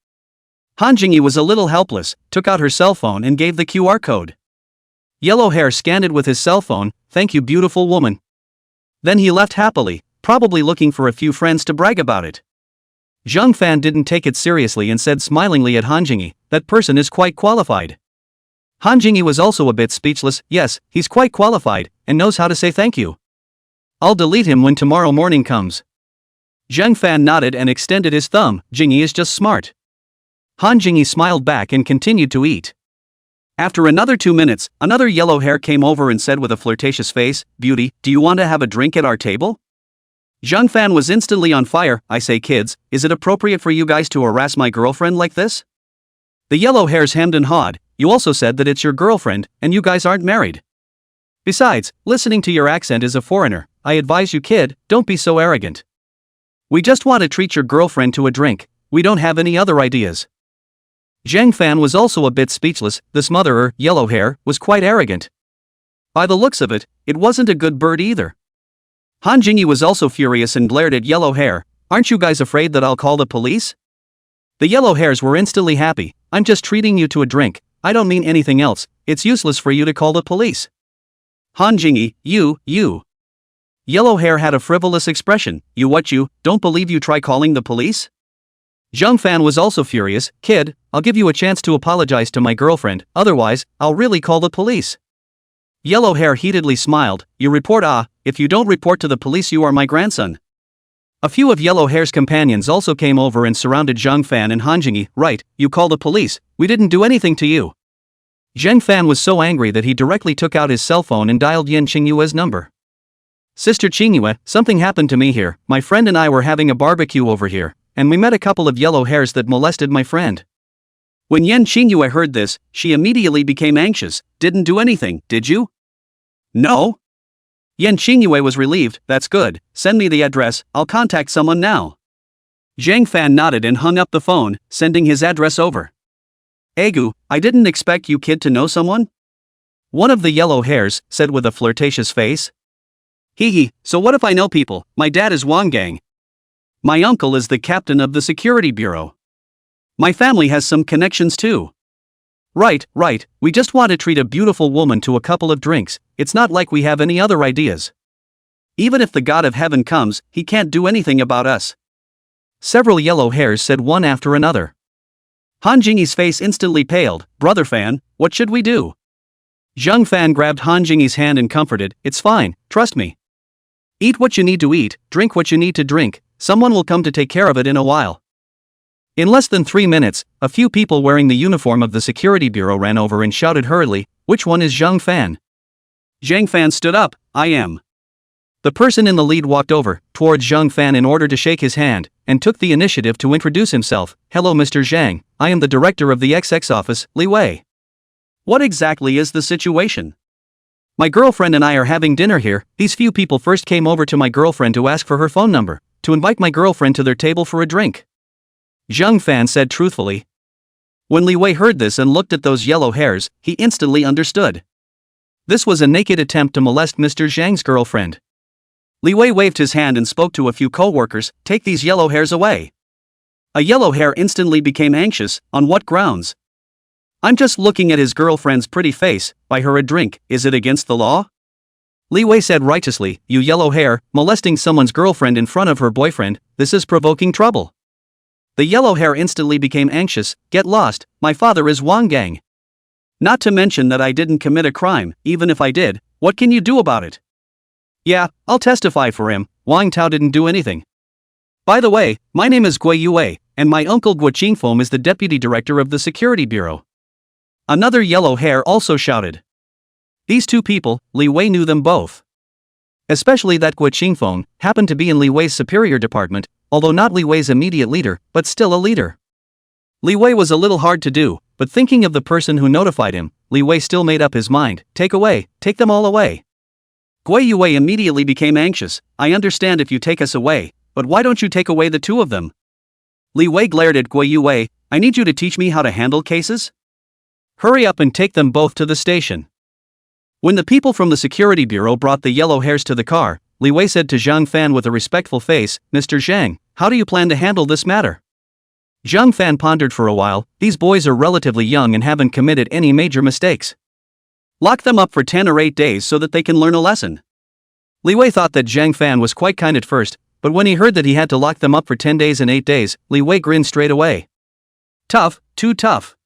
Han Jingyi was a little helpless, took out her cell phone and gave the QR code. Yellow hair scanned it with his cell phone. Thank you, beautiful woman. Then he left happily, probably looking for a few friends to brag about it. Zhang Fan didn't take it seriously and said smilingly at Han Jingyi, that person is quite qualified. Han Jingyi was also a bit speechless. Yes, he's quite qualified, and knows how to say thank you. I'll delete him when tomorrow morning comes. Zhang Fan nodded and extended his thumb. Jingyi is just smart. Han Jingyi smiled back and continued to eat. After another 2 minutes, another yellow hair came over and said with a flirtatious face, Beauty, do you want to have a drink at our table? Zhang Fan was instantly on fire. I say kids, is it appropriate for you guys to harass my girlfriend like this? The yellow hairs hemmed and hawed. You also said that it's your girlfriend, and you guys aren't married. Besides, listening to your accent as a foreigner, I advise you kid, don't be so arrogant. We just want to treat your girlfriend to a drink, we don't have any other ideas. Zhang Fan was also a bit speechless. This motherer, yellow hair, was quite arrogant. By the looks of it, it wasn't a good bird either. Han Jingyi was also furious and glared at Yellow Hair. Aren't you guys afraid that I'll call the police? The Yellow Hairs were instantly happy. I'm just treating you to a drink. I don't mean anything else. It's useless for you to call the police. Han Jingyi, you. Yellow Hair had a frivolous expression. You don't believe you try calling the police? Zhang Fan was also furious. Kid, I'll give you a chance to apologize to my girlfriend, otherwise, I'll really call the police. Yellow Hair heatedly smiled. You report if you don't report to the police you are my grandson. A few of Yellow Hair's companions also came over and surrounded Zhang Fan and Han Jingyi. Right, you call the police, we didn't do anything to you. Zhang Fan was so angry that he directly took out his cell phone and dialed Yan Qingyue's number. Sister Qingyue, something happened to me here. My friend and I were having a barbecue over here, and we met a couple of Yellow Hairs that molested my friend. When Yan Qingyue heard this, she immediately became anxious. Didn't do anything, did you? No. Yan Qingyue was relieved. That's good, send me the address, I'll contact someone now. Zhang Fan nodded and hung up the phone, sending his address over. Egu, I didn't expect you kid to know someone? One of the Yellow Hairs said with a flirtatious face. Hee, so what if I know people? My dad is Wang Gang. My uncle is the captain of the security bureau. My family has some connections too. Right, we just want to treat a beautiful woman to a couple of drinks, it's not like we have any other ideas. Even if the God of Heaven comes, he can't do anything about us. Several Yellow Hairs said one after another. Han Jingyi's face instantly paled. Brother Fan, what should we do? Zhang Fan grabbed Han Jingyi's hand and comforted. It's fine, trust me. Eat what you need to eat, drink what you need to drink, someone will come to take care of it in a while. In less than 3 minutes, a few people wearing the uniform of the security bureau ran over and shouted hurriedly, which one is Zhang Fan? Zhang Fan stood up, I am. The person in the lead walked over, towards Zhang Fan in order to shake his hand, and took the initiative to introduce himself. Hello Mr. Zhang, I am the director of the XX office, Li Wei. What exactly is the situation? My girlfriend and I are having dinner here. These few people first came over to my girlfriend to ask for her phone number, to invite my girlfriend to their table for a drink. Zhang Fan said truthfully. When Li Wei heard this and looked at those Yellow Hairs, he instantly understood. This was a naked attempt to molest Mr. Zhang's girlfriend. Li Wei waved his hand and spoke to a few co-workers, take these Yellow Hairs away. A Yellow Hair instantly became anxious. On what grounds? I'm just looking at his girlfriend's pretty face. Buy her a drink, is it against the law? Li Wei said righteously, you Yellow Hair, molesting someone's girlfriend in front of her boyfriend, this is provoking trouble. The Yellow Hair instantly became anxious. Get lost, my father is Wang Gang. Not to mention that I didn't commit a crime, even if I did, what can you do about it? Yeah, I'll testify for him, Wang Tao didn't do anything. By the way, my name is Gui Yue, and my uncle Guo Qingfeng is the deputy director of the security bureau. Another Yellow Hair also shouted. These two people, Li Wei knew them both. Especially that Guo Qingfeng happened to be in Li Wei's superior department, although not Li Wei's immediate leader, but still a leader. Li Wei was a little hard to do, but thinking of the person who notified him, Li Wei still made up his mind. Take them all away. Gui Yue immediately became anxious. I understand if you take us away, but why don't you take away the two of them? Li Wei glared at Gui Yue. I need you to teach me how to handle cases? Hurry up and take them both to the station. When the people from the security bureau brought the Yellow Hairs to the car, Li Wei said to Zhang Fan with a respectful face, Mr. Zhang, how do you plan to handle this matter? Zhang Fan pondered for a while. These boys are relatively young and haven't committed any major mistakes. Lock them up for 10 or 8 days so that they can learn a lesson. Li Wei thought that Zhang Fan was quite kind at first, but when he heard that he had to lock them up for 10 days and 8 days, Li Wei grinned straight away. Tough, too tough.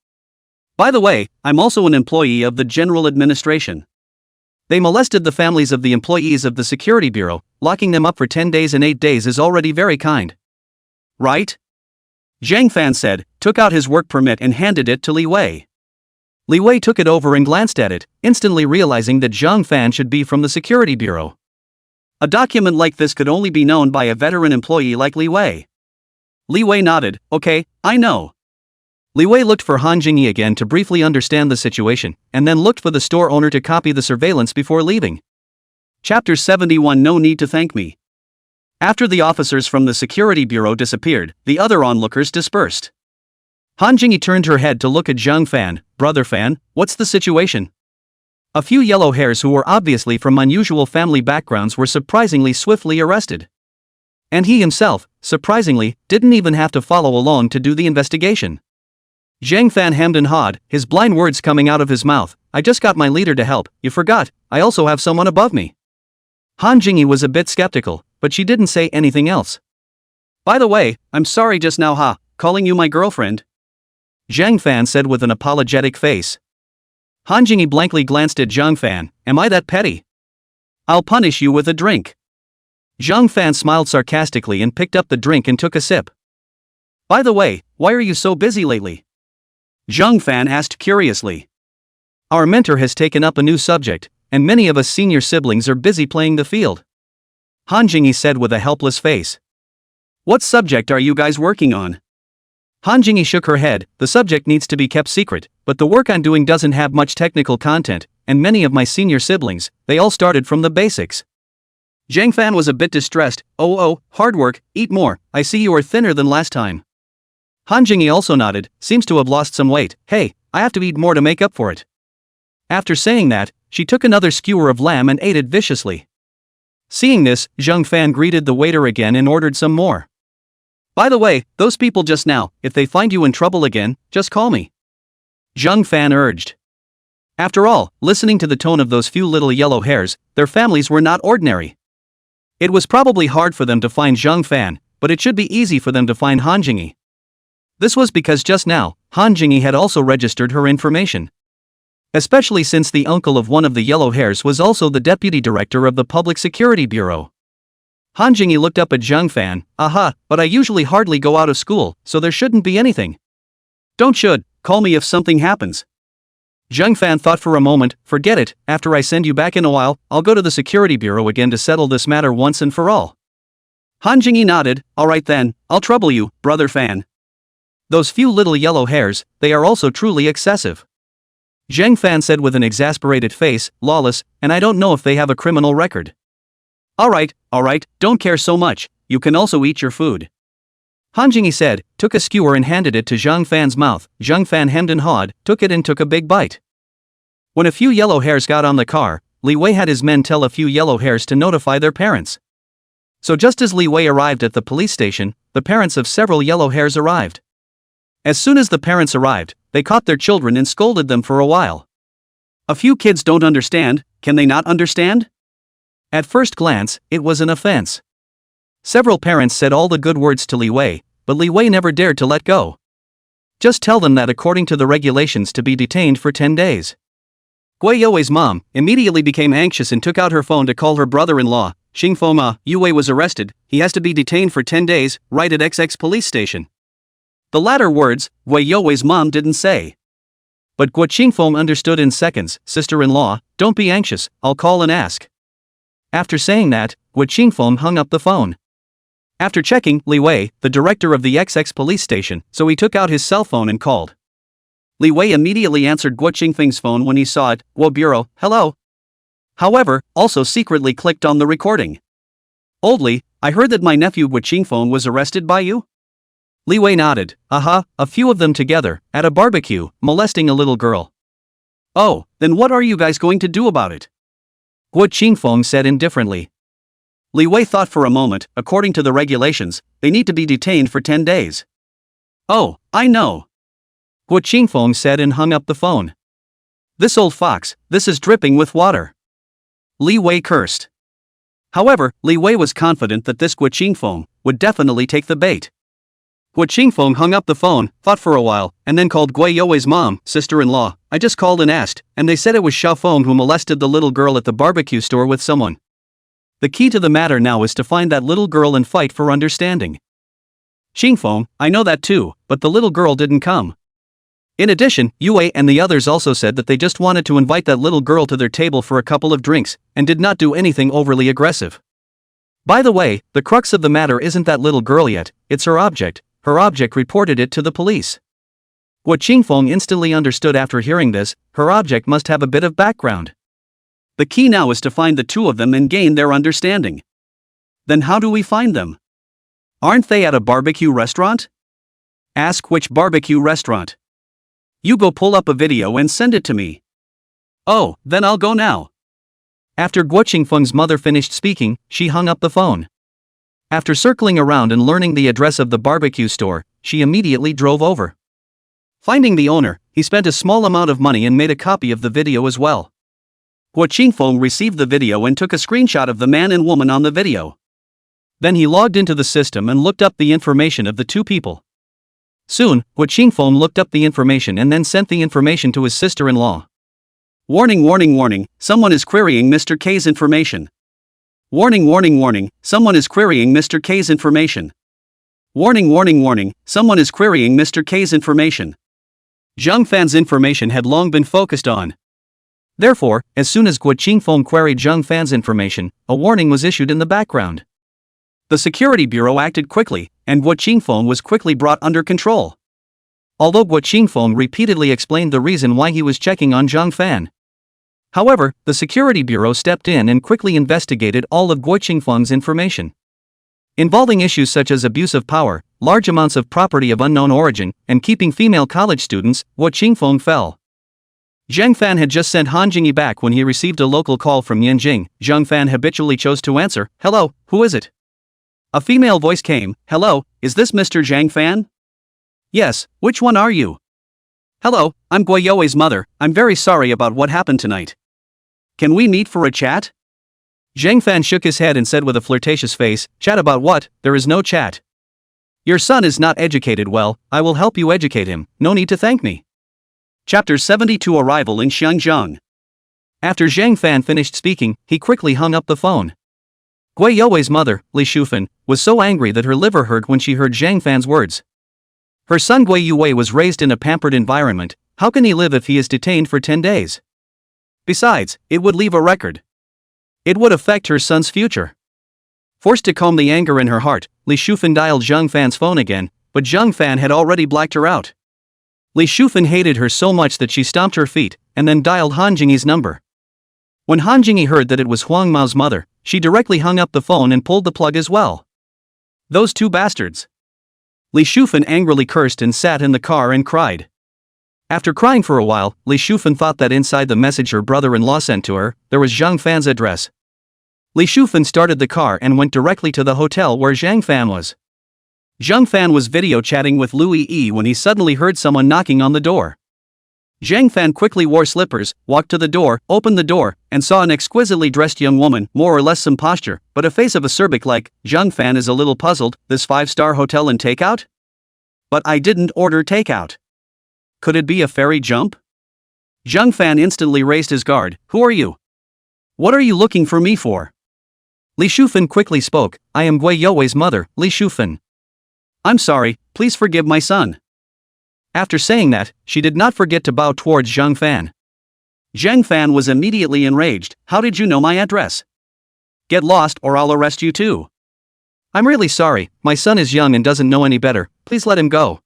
By the way, I'm also an employee of the General Administration. They molested the families of the employees of the security bureau. Locking them up for 10 days and 8 days is already very kind. Right? Zhang Fan said, took out his work permit and handed it to Li Wei. Li Wei took it over and glanced at it, instantly realizing that Zhang Fan should be from the security bureau. A document like this could only be known by a veteran employee like Li Wei. Li Wei nodded, okay, I know. Li Wei looked for Han Jingyi again to briefly understand the situation, and then looked for the store owner to copy the surveillance before leaving. Chapter 71 No need to thank me. After the officers from the security bureau disappeared, the other onlookers dispersed. Han Jingyi turned her head to look at Zhang Fan. Brother Fan, what's the situation? A few yellow hairs who were obviously from unusual family backgrounds were surprisingly swiftly arrested. And he himself, surprisingly, didn't even have to follow along to do the investigation. Zhang Fan hemmed and hawed, his blind words coming out of his mouth. I just got my leader to help, you forgot, I also have someone above me. Han Jingyi was a bit skeptical, but she didn't say anything else. By the way, I'm sorry just now calling you my girlfriend. Zhang Fan said with an apologetic face. Han Jingyi blankly glanced at Zhang Fan, am I that petty? I'll punish you with a drink. Zhang Fan smiled sarcastically and picked up the drink and took a sip. By the way, why are you so busy lately? Zhang Fan asked curiously. Our mentor has taken up a new subject, and many of us senior siblings are busy playing the field. Han Jingyi said with a helpless face. What subject are you guys working on? Han Jingyi shook her head, the subject needs to be kept secret, but the work I'm doing doesn't have much technical content, and many of my senior siblings, they all started from the basics. Zhang Fan was a bit distressed, hard work, eat more, I see you are thinner than last time. Han Jingyi also nodded, seems to have lost some weight, hey, I have to eat more to make up for it. After saying that, she took another skewer of lamb and ate it viciously. Seeing this, Zhang Fan greeted the waiter again and ordered some more. By the way, those people just now, if they find you in trouble again, just call me. Zhang Fan urged. After all, listening to the tone of those few little yellow hairs, their families were not ordinary. It was probably hard for them to find Zhang Fan, but it should be easy for them to find Han Jingyi. This was because just now, Han Jingyi had also registered her information. Especially since the uncle of one of the yellow hairs was also the deputy director of the Public Security Bureau. Han Jingyi looked up at Zhang Fan, but I usually hardly go out of school, so there shouldn't be anything. Don't should, call me if something happens. Zhang Fan thought for a moment, forget it, after I send you back in a while, I'll go to the Security Bureau again to settle this matter once and for all. Han Jingyi nodded, alright then, I'll trouble you, brother Fan. Those few little yellow hairs, they are also truly excessive. Zhang Fan said with an exasperated face, lawless, and I don't know if they have a criminal record. Alright, don't care so much, you can also eat your food. Han Jingyi said, took a skewer and handed it to Zhang Fan's mouth. Zhang Fan hemmed and hawed, took it and took a big bite. When a few yellow hairs got on the car, Li Wei had his men tell a few yellow hairs to notify their parents. So just as Li Wei arrived at the police station, the parents of several yellow hairs arrived. As soon as the parents arrived, they caught their children and scolded them for a while. A few kids don't understand, can they not understand? At first glance, it was an offense. Several parents said all the good words to Li Wei, but Li Wei never dared to let go. Just tell them that according to the regulations to be detained for 10 days. Gui Youwei's mom immediately became anxious and took out her phone to call her brother-in-law, Xingfo Youwei was arrested, he has to be detained for 10 days, right at XX police station. The latter words, Gui Youwei's mom didn't say. But Guo Qingfeng understood in seconds, sister-in-law, don't be anxious, I'll call and ask. After saying that, Guo Qingfeng hung up the phone. After checking, Li Wei, the director of the XX police station, so he took out his cell phone and called. Li Wei immediately answered Guo Qingfeng's phone when he saw it, Guo Bureau, hello. However, also secretly clicked on the recording. Old Li, I heard that my nephew Guo Qingfeng was arrested by you? Li Wei nodded, a few of them together, at a barbecue, molesting a little girl. Oh, then what are you guys going to do about it? Guo Qingfeng said indifferently. Li Wei thought for a moment, according to the regulations, they need to be detained for 10 days. Oh, I know. Guo Qingfeng said and hung up the phone. This old fox, this is dripping with water. Li Wei cursed. However, Li Wei was confident that this Guo Qingfeng would definitely take the bait. Guo Qingfeng hung up the phone, thought for a while, and then called Gui Youwei's mom, sister-in-law. I just called and asked, and they said it was Xiao Feng who molested the little girl at the barbecue store with someone. The key to the matter now is to find that little girl and fight for understanding. Qingfeng, I know that too, but the little girl didn't come. In addition, Yue and the others also said that they just wanted to invite that little girl to their table for a couple of drinks, and did not do anything overly aggressive. By the way, the crux of the matter isn't that little girl yet, it's her object. Her object reported it to the police. Guo Qingfeng instantly understood after hearing this, her object must have a bit of background. The key now is to find the two of them and gain their understanding. Then how do we find them? Aren't they at a barbecue restaurant? Ask which barbecue restaurant. You go pull up a video and send it to me. Oh, then I'll go now. After Guo Qingfeng's mother finished speaking, she hung up the phone. After circling around and learning the address of the barbecue store, she immediately drove over. Finding the owner, he spent a small amount of money and made a copy of the video as well. Guo Qingfeng received the video and took a screenshot of the man and woman on the video. Then he logged into the system and looked up the information of the two people. Soon, Guo Qingfeng looked up the information and then sent the information to his sister-in-law. Warning, warning, warning, someone is querying Mr. K's information. Warning, warning, warning, someone is querying Mr. K's information. Warning, warning, warning, someone is querying Mr. K's information. Zhang Fan's information had long been focused on. Therefore, as soon as Guo Qingfeng queried Zhang Fan's information, a warning was issued in the background. The security bureau acted quickly, and Guo Qingfeng was quickly brought under control. Although Guo Qingfeng repeatedly explained the reason why he was checking on Zhang Fan. However, the security bureau stepped in and quickly investigated all of Guo Qingfeng's information. Involving issues such as abuse of power, large amounts of property of unknown origin, and keeping female college students, Guo Qingfeng fell. Zhang Fan had just sent Han Jingyi back when he received a local call from Yanjing. Zhang Fan habitually chose to answer, "Hello, who is it?" A female voice came, "Hello, is this Mr. Zhang Fan?" "Yes, which one are you?" "Hello, I'm Guo You's mother, I'm very sorry about what happened tonight. Can we meet for a chat?" Zhang Fan shook his head and said with a flirtatious face, "Chat about what? There is no chat. Your son is not educated well, I will help you educate him, no need to thank me." Chapter 72 Arrival in Xiangzhang. After Zhang Fan finished speaking, he quickly hung up the phone. Guo You's mother, Li Shufan, was so angry that her liver hurt when she heard Zhang Fan's words. Her son Guo Yue was raised in a pampered environment, how can he live if he is detained for 10 days? Besides, it would leave a record. It would affect her son's future. Forced to calm the anger in her heart, Li Shufan dialed Zhang Fan's phone again, but Zhang Fan had already blacked her out. Li Shufan hated her so much that she stomped her feet, and then dialed Han Jingyi's number. When Han Jingyi heard that it was Huang Mao's mother, she directly hung up the phone and pulled the plug as well. Those two bastards. Li Shufan angrily cursed and sat in the car and cried. After crying for a while, Li Shufan thought that inside the message her brother-in-law sent to her, there was Zhang Fan's address. Li Shufan started the car and went directly to the hotel where Zhang Fan was. Zhang Fan was video chatting with Louis Yi when he suddenly heard someone knocking on the door. Zhang Fan quickly wore slippers, walked to the door, opened the door, and saw an exquisitely dressed young woman, more or less some posture, but a face of a Serbic-like. Zhang Fan is a little puzzled, this 5-star hotel and takeout? But I didn't order takeout. Could it be a fairy jump? Zhang Fan instantly raised his guard, "Who are you? What are you looking for me for?" Li Shufan quickly spoke, "I am Guo You's mother, Li Shufan. I'm sorry, please forgive my son." After saying that, she did not forget to bow towards Zhang Fan. Zhang Fan was immediately enraged, "How did you know my address? Get lost or I'll arrest you too." "I'm really sorry, my son is young and doesn't know any better, please let him go,"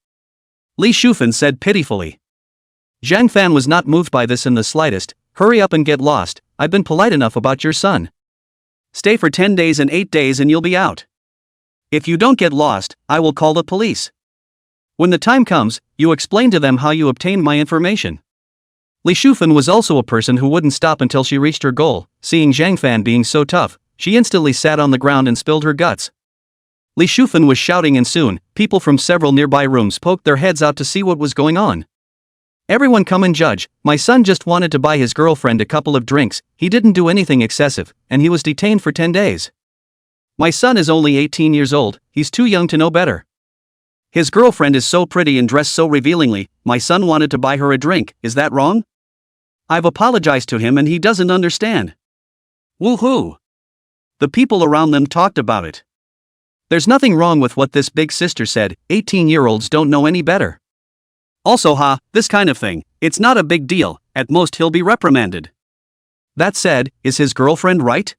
Li Shufan said pitifully. Zhang Fan was not moved by this in the slightest. "Hurry up and get lost, I've been polite enough about your son. Stay for 10 days and 8 days and you'll be out. If you don't get lost, I will call the police. When the time comes, you explain to them how you obtained my information." Li Shufan was also a person who wouldn't stop until she reached her goal. Seeing Zhang Fan being so tough, she instantly sat on the ground and spilled her guts. Li Shufan was shouting and soon, people from several nearby rooms poked their heads out to see what was going on. "Everyone come and judge, my son just wanted to buy his girlfriend a couple of drinks, he didn't do anything excessive, and he was detained for 10 days. My son is only 18 years old, he's too young to know better. His girlfriend is so pretty and dressed so revealingly, my son wanted to buy her a drink, is that wrong? I've apologized to him and he doesn't understand. Woohoo!" The people around them talked about it. There's nothing wrong with what this big sister said, 18-year-olds don't know any better. Also this kind of thing, it's not a big deal, at most he'll be reprimanded. That said, is his girlfriend right?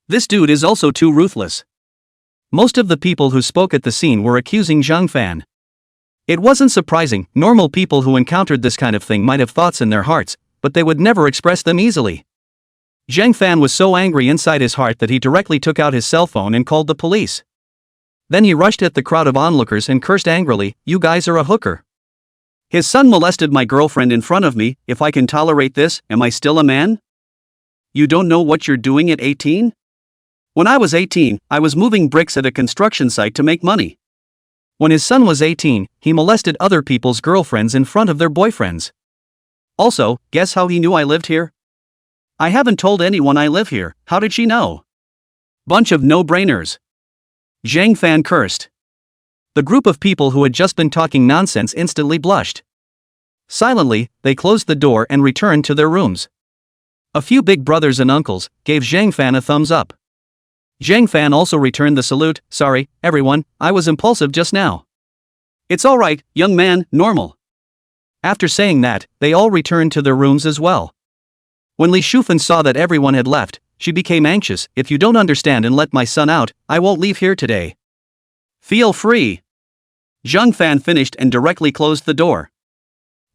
This dude is also too ruthless. Most of the people who spoke at the scene were accusing Zhang Fan. It wasn't surprising, normal people who encountered this kind of thing might have thoughts in their hearts, but they would never express them easily. Zhang Fan was so angry inside his heart that he directly took out his cell phone and called the police. Then he rushed at the crowd of onlookers and cursed angrily, "You guys are a hooker. His son molested my girlfriend in front of me. If I can tolerate this, am I still a man? You don't know what you're doing at 18? When I was 18, I was moving bricks at a construction site to make money. When his son was 18, he molested other people's girlfriends in front of their boyfriends. Also, guess how he knew I lived here? I haven't told anyone I live here. How did she know? Bunch of no-brainers. Zhang Fan cursed. The group of people who had just been talking nonsense instantly blushed. Silently, they closed the door and returned to their rooms. A few big brothers and uncles gave Zhang Fan a thumbs up. Zhang Fan also returned the salute. Sorry, everyone, I was impulsive just now. It's alright, young man, normal. After saying that, they all returned to their rooms as well. When Li Shufan saw that everyone had left, she became anxious. If you don't understand and let my son out, I won't leave here today. Feel free. Zhang Fan finished and directly closed the door.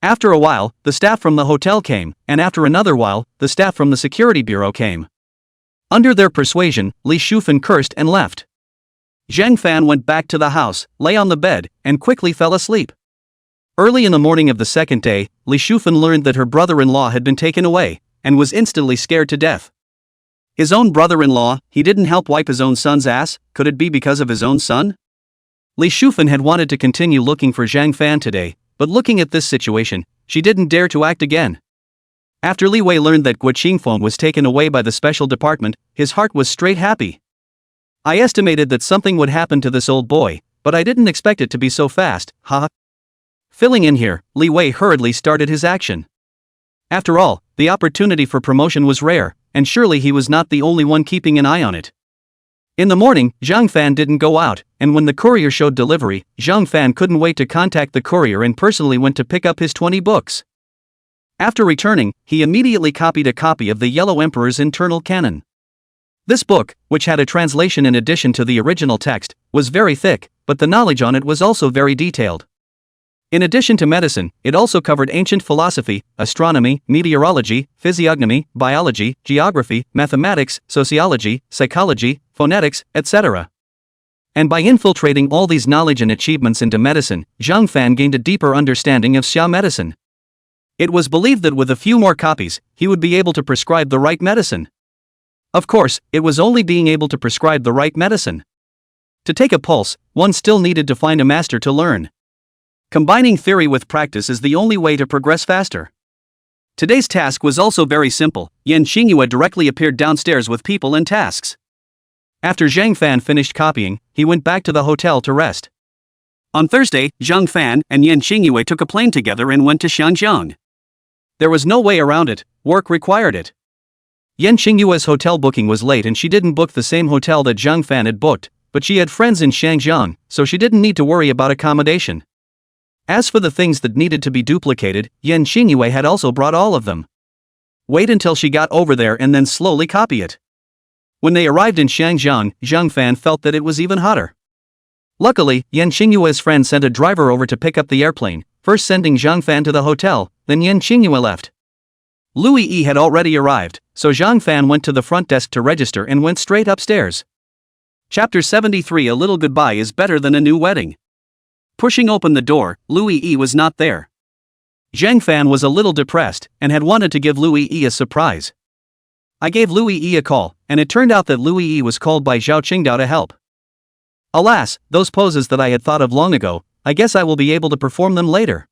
After a while, the staff from the hotel came, and after another while, the staff from the security bureau came. Under their persuasion, Li Shufan cursed and left. Zhang Fan went back to the house, lay on the bed, and quickly fell asleep. Early in the morning of the second day, Li Shufan learned that her brother-in-law had been taken away, and was instantly scared to death. His own brother-in-law, he didn't help wipe his own son's ass. Could it be because of his own son? Li Shufan had wanted to continue looking for Zhang Fan today, but looking at this situation, she didn't dare to act again. After Li Wei learned that Guo Qingfeng was taken away by the special department, his heart was straight happy. I estimated that something would happen to this old boy, but I didn't expect it to be so fast, haha. Filling in here, Li Wei hurriedly started his action. After all, the opportunity for promotion was rare, and surely he was not the only one keeping an eye on it. In the morning, Zhang Fan didn't go out, and when the courier showed delivery, Zhang Fan couldn't wait to contact the courier and personally went to pick up his 20 books. After returning, he immediately copied a copy of the Yellow Emperor's internal canon. This book, which had a translation in addition to the original text, was very thick, but the knowledge on it was also very detailed. In addition to medicine, it also covered ancient philosophy, astronomy, meteorology, physiognomy, biology, geography, mathematics, sociology, psychology, phonetics, etc. And by infiltrating all these knowledge and achievements into medicine, Zhang Fan gained a deeper understanding of Xia medicine. It was believed that with a few more copies, he would be able to prescribe the right medicine. Of course, it was only being able to prescribe the right medicine. To take a pulse, one still needed to find a master to learn. Combining theory with practice is the only way to progress faster. Today's task was also very simple. Yan Xingyue directly appeared downstairs with people and tasks. After Zhang Fan finished copying, he went back to the hotel to rest. On Thursday, Zhang Fan and Yan Xingyue took a plane together and went to Xianjiang. There was no way around it, work required it. Yan Xingyue's hotel booking was late and she didn't book the same hotel that Zhang Fan had booked, but she had friends in Shangjiang, so she didn't need to worry about accommodation. As for the things that needed to be duplicated, Yan Xingyue had also brought all of them. Wait until she got over there and then slowly copy it. When they arrived in Shangjiang, Zhang Fan felt that it was even hotter. Luckily, Yan Xingyue's friend sent a driver over to pick up the airplane, first sending Zhang Fan to the hotel, then Yan Xingyue left. Louis Yi had already arrived, so Zhang Fan went to the front desk to register and went straight upstairs. Chapter 73. A little goodbye is better than a new wedding. Pushing open the door, Louis Yi was not there. Zhang Fan was a little depressed, and had wanted to give Louis Yi a surprise. I gave Louis Yi a call, and it turned out that Louis Yi was called by Zhao Qingdao to help. Alas, those poses that I had thought of long ago, I guess I will be able to perform them later.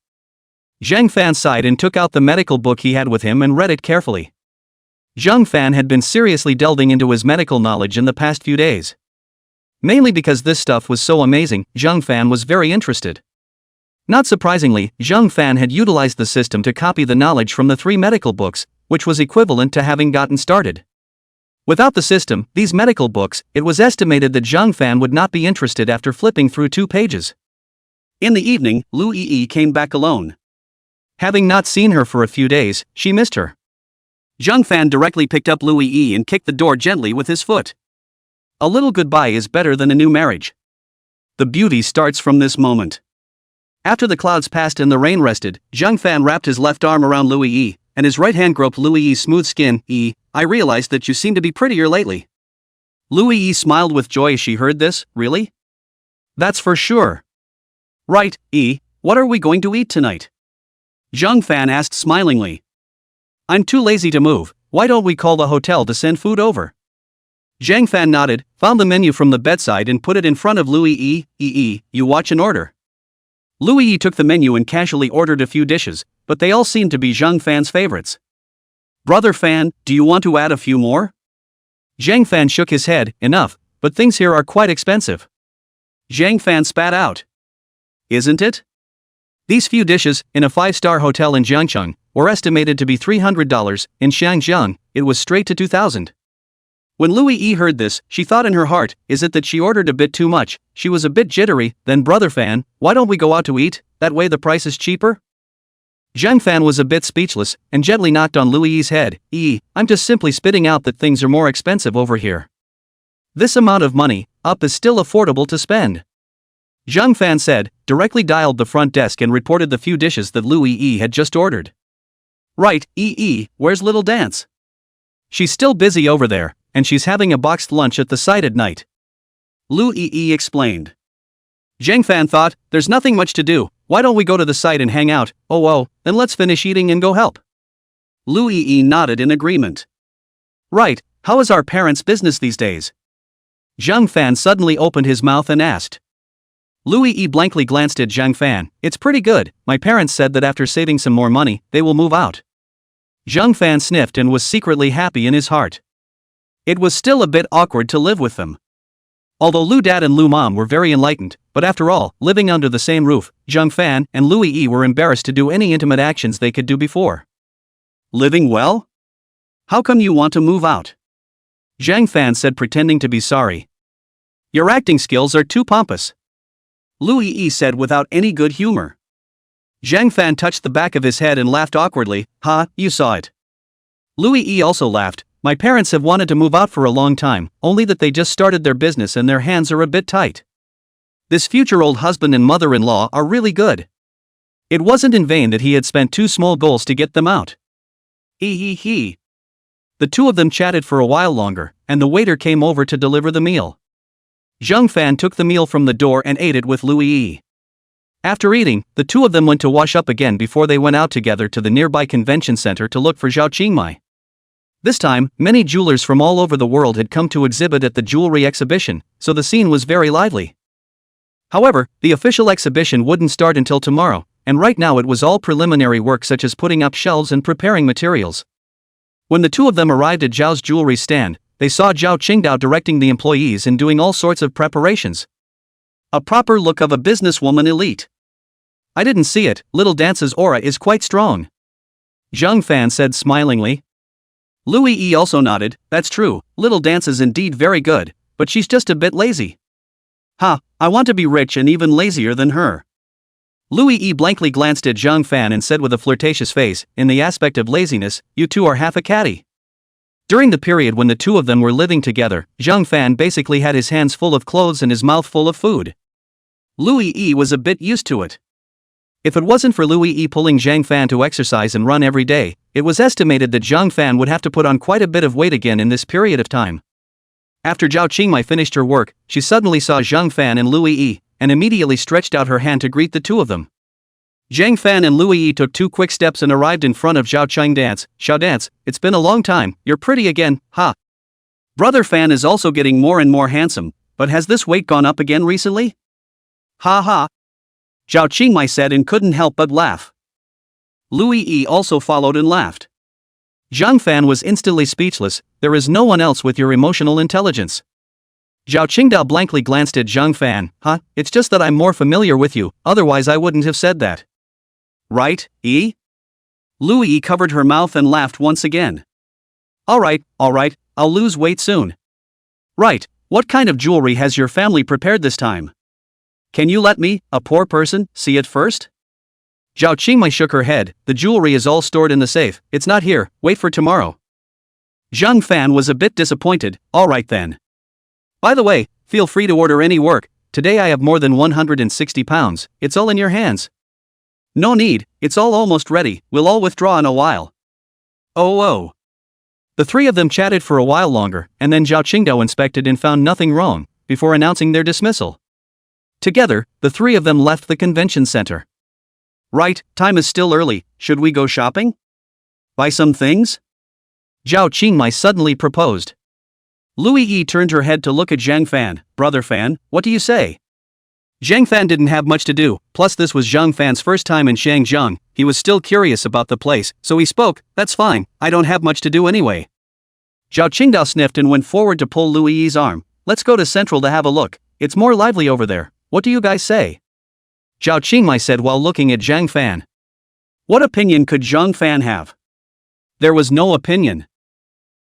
Zhang Fan sighed and took out the medical book he had with him and read it carefully. Zhang Fan had been seriously delving into his medical knowledge in the past few days. Mainly because this stuff was so amazing, Zhang Fan was very interested. Not surprisingly, Zhang Fan had utilized the system to copy the knowledge from the 3 medical books, which was equivalent to having gotten started. Without the system, these medical books, it was estimated that Zhang Fan would not be interested after flipping through 2 pages. In the evening, Lu Yi came back alone. Having not seen her for a few days, she missed her. Zhang Fan directly picked up Lu Yi and kicked the door gently with his foot. A little goodbye is better than a new marriage. The beauty starts from this moment. After the clouds passed and the rain rested, Zhang Fan wrapped his left arm around Lu Yi, and his right hand groped Lu Yi's smooth skin. I realized that you seem to be prettier lately. Lu Yi smiled with joy as she heard this. Really? That's for sure. Right, what are we going to eat tonight? Zhang Fan asked smilingly. I'm too lazy to move, why don't we call the hotel to send food over? Zhang Fan nodded, found the menu from the bedside and put it in front of Louis E. You watch and order. Louis E took the menu and casually ordered a few dishes, but they all seemed to be Zhang Fan's favorites. Brother Fan, do you want to add a few more? Zhang Fan shook his head, enough, but things here are quite expensive. Zhang Fan spat out. Isn't it? These few dishes, in a 5-star hotel in Jiangcheng, were estimated to be $300, in Shangjiang, it was straight to 2,000. When Louis E heard this, she thought in her heart, is it that she ordered a bit too much? She was a bit jittery. Then Brother Fan, why don't we go out to eat, that way the price is cheaper? Zhang Fan was a bit speechless, and gently knocked on Louis E's head. I'm just simply spitting out that things are more expensive over here. This amount of money, is still affordable to spend. Zhang Fan said, directly dialed the front desk and reported the few dishes that Louis E had just ordered. Right, where's Little Dance? She's still busy over there, and she's having a boxed lunch at the site at night. Louis E explained. Zhang Fan thought, there's nothing much to do, why don't we go to the site and hang out? Then let's finish eating and go help. Louis E nodded in agreement. Right, how is our parents' business these days? Zhang Fan suddenly opened his mouth and asked. Louis E blankly glanced at Zhang Fan. It's pretty good, my parents said that after saving some more money, they will move out. Zhang Fan sniffed and was secretly happy in his heart. It was still a bit awkward to live with them. Although Lu Dad and Lu Mom were very enlightened, but after all, living under the same roof, Zhang Fan and Louis E were embarrassed to do any intimate actions they could do before. Living well? How come you want to move out? Zhang Fan said, pretending to be sorry. Your acting skills are too pompous. Louis E said without any good humor. Zhang Fan touched the back of his head and laughed awkwardly. You saw it. Louis E also laughed. My parents have wanted to move out for a long time, only that they just started their business and their hands are a bit tight. This future old husband and mother-in-law are really good. It wasn't in vain that he had spent 2 small goals to get them out. The two of them chatted for a while longer, and the waiter came over to deliver the meal. Zhang Fan took the meal from the door and ate it with Louis E. After eating, the two of them went to wash up again before they went out together to the nearby convention center to look for Zhao Qingmai. This time, many jewelers from all over the world had come to exhibit at the jewelry exhibition, so the scene was very lively. However, the official exhibition wouldn't start until tomorrow, and right now it was all preliminary work such as putting up shelves and preparing materials. When the two of them arrived at Zhao's jewelry stand, they saw Zhao Qingdao directing the employees and doing all sorts of preparations. A proper look of a businesswoman elite. I didn't see it, Little Dance's aura is quite strong. Zhang Fan said smilingly. Louis E also nodded, that's true, Little Dance is indeed very good, but she's just a bit lazy. I want to be rich and even lazier than her. Louis E blankly glanced at Zhang Fan and said with a flirtatious face, in the aspect of laziness, you two are half a catty. During the period when the two of them were living together, Zhang Fan basically had his hands full of clothes and his mouth full of food. Louis E was a bit used to it. If it wasn't for Louis E pulling Zhang Fan to exercise and run every day, it was estimated that Zhang Fan would have to put on quite a bit of weight again in this period of time. After Zhao Qingmai finished her work, she suddenly saw Zhang Fan and Louis E, and immediately stretched out her hand to greet the two of them. Zhang Fan and Louis E took 2 quick steps and arrived in front of Zhao Qingdao. Xiao Dance, it's been a long time, you're pretty again, Brother Fan is also getting more and more handsome, but has this weight gone up again recently? Zhao Qingmai said and couldn't help but laugh. Louis E also followed and laughed. Zhang Fan was instantly speechless, there is no one else with your emotional intelligence. Zhao Qingdao blankly glanced at Zhang Fan. It's just that I'm more familiar with you, otherwise I wouldn't have said that. Right, E? Louis E covered her mouth and laughed once again. Alright, I'll lose weight soon. Right, what kind of jewelry has your family prepared this time? Can you let me, a poor person, see it first? Zhao Qingmai shook her head, the jewelry is all stored in the safe, it's not here, wait for tomorrow. Zhang Fan was a bit disappointed, alright then. By the way, feel free to order any work, today I have more than 160 pounds, it's all in your hands. No need, it's all almost ready, we'll all withdraw in a while. Oh. The three of them chatted for a while longer, and then Zhao Qingdao inspected and found nothing wrong, before announcing their dismissal. Together, the three of them left the convention center. Right, time is still early, should we go shopping? Buy some things? Zhao Qingmai suddenly proposed. Lui Yi turned her head to look at Zhang Fan. Brother Fan, what do you say? Zhang Fan didn't have much to do, plus this was Zhang Fan's first time in Shangjiang. He was still curious about the place, so he spoke, that's fine, I don't have much to do anyway. Zhao Qingdao sniffed and went forward to pull Lui Yi's arm. Let's go to Central to have a look, it's more lively over there, what do you guys say? Zhao Qingmai said while looking at Zhang Fan. What opinion could Zhang Fan have? There was no opinion.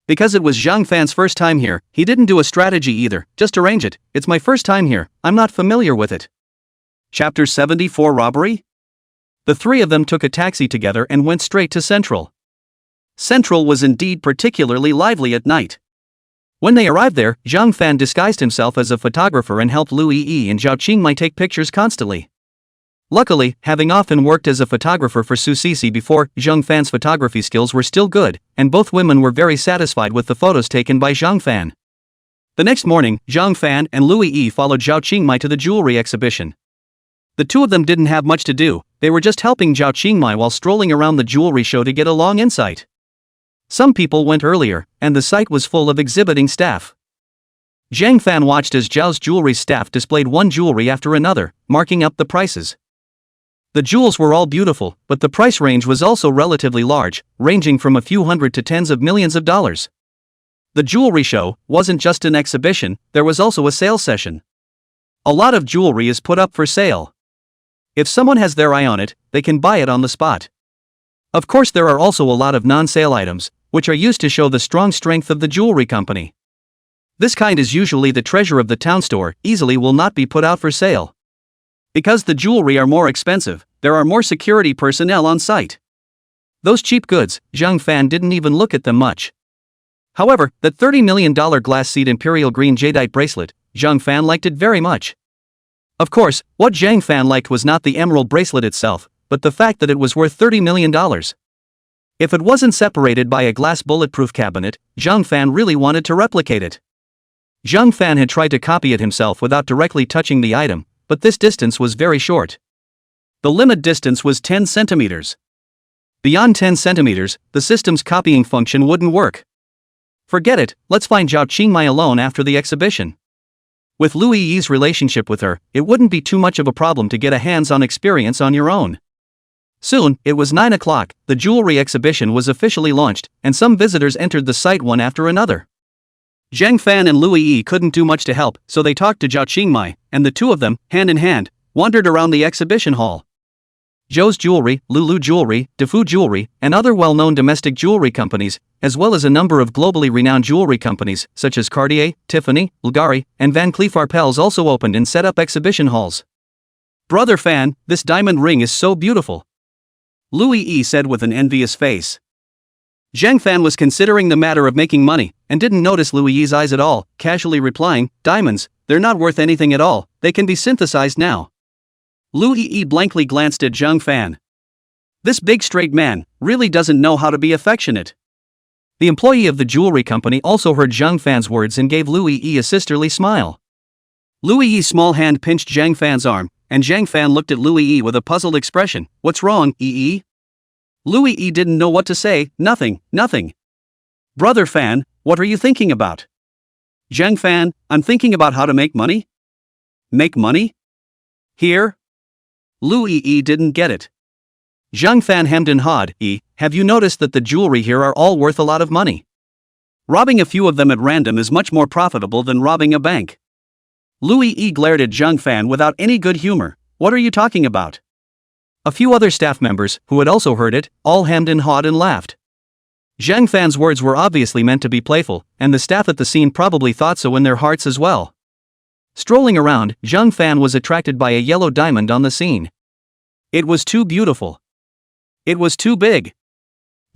Because it was Zhang Fan's first time here, he didn't do a strategy either, just arrange it, it's my first time here, I'm not familiar with it. Chapter 74 Robbery? The three of them took a taxi together and went straight to Central. Central was indeed particularly lively at night. When they arrived there, Zhang Fan disguised himself as a photographer and helped Lui Yi and Zhao Qingmai take pictures constantly. Luckily, having often worked as a photographer for Su Sisi before, Zhang Fan's photography skills were still good, and both women were very satisfied with the photos taken by Zhang Fan. The next morning, Zhang Fan and Lui Yi followed Zhao Qingmai to the jewelry exhibition. The two of them didn't have much to do, they were just helping Zhao Qingmai while strolling around the jewelry show to get a long insight. Some people went earlier, and the site was full of exhibiting staff. Zhang Fan watched as Zhao's jewelry staff displayed one jewelry after another, marking up the prices. The jewels were all beautiful, but the price range was also relatively large, ranging from a few hundred to tens of millions of dollars. The jewelry show wasn't just an exhibition, there was also a sale session. A lot of jewelry is put up for sale. If someone has their eye on it, they can buy it on the spot. Of course, there are also a lot of non-sale items, which are used to show the strong strength of the jewelry company. This kind is usually the treasure of the town store, easily will not be put out for sale. Because the jewelry are more expensive, there are more security personnel on site. Those cheap goods, Zhang Fan didn't even look at them much. However, that $30 million glass seed imperial green jadeite bracelet, Zhang Fan liked it very much. Of course, what Zhang Fan liked was not the emerald bracelet itself, but the fact that it was worth $30 million. If it wasn't separated by a glass bulletproof cabinet, Zhang Fan really wanted to replicate it. Zhang Fan had tried to copy it himself without directly touching the item, but this distance was very short. The limit distance was 10 centimeters. Beyond 10 centimeters, the system's copying function wouldn't work. Forget it, let's find Zhao Qingmai alone after the exhibition. With Lui Yi's relationship with her, it wouldn't be too much of a problem to get a hands-on experience on your own. Soon, it was 9 o'clock, the jewelry exhibition was officially launched, and some visitors entered the site one after another. Zhang Fan and Lui Yi couldn't do much to help, so they talked to Zhao Qingmai, and the two of them, hand in hand, wandered around the exhibition hall. Zhou's Jewelry, Lulu Jewelry, Defu Jewelry, and other well-known domestic jewelry companies, as well as a number of globally renowned jewelry companies, such as Cartier, Tiffany, Bulgari, and Van Cleef Arpels also opened and set up exhibition halls. Brother Fan, this diamond ring is so beautiful. Lui Yi said with an envious face. Zhang Fan was considering the matter of making money, and didn't notice Lui Yi's eyes at all, casually replying, diamonds, they're not worth anything at all, they can be synthesized now. Lui Yi blankly glanced at Zhang Fan. This big straight man really doesn't know how to be affectionate. The employee of the jewelry company also heard Zhang Fan's words and gave Lui Yi a sisterly smile. Lui Yi's small hand pinched Zhang Fan's arm, and Zhang Fan looked at Lui Yi with a puzzled expression. What's wrong, Yi? Lui Yi didn't know what to say. Nothing. Brother Fan, what are you thinking about? Zhang Fan, I'm thinking about how to make money. Make money? Here? Lui Yi didn't get it. Zhang Fan hemmed and hawed. Have you noticed that the jewelry here are all worth a lot of money? Robbing a few of them at random is much more profitable than robbing a bank. Lui Yi glared at Zhang Fan without any good humor. What are you talking about? A few other staff members, who had also heard it, all hemmed and hawed and laughed. Zhang Fan's words were obviously meant to be playful, and the staff at the scene probably thought so in their hearts as well. Strolling around, Zhang Fan was attracted by a yellow diamond on the scene. It was too beautiful. It was too big.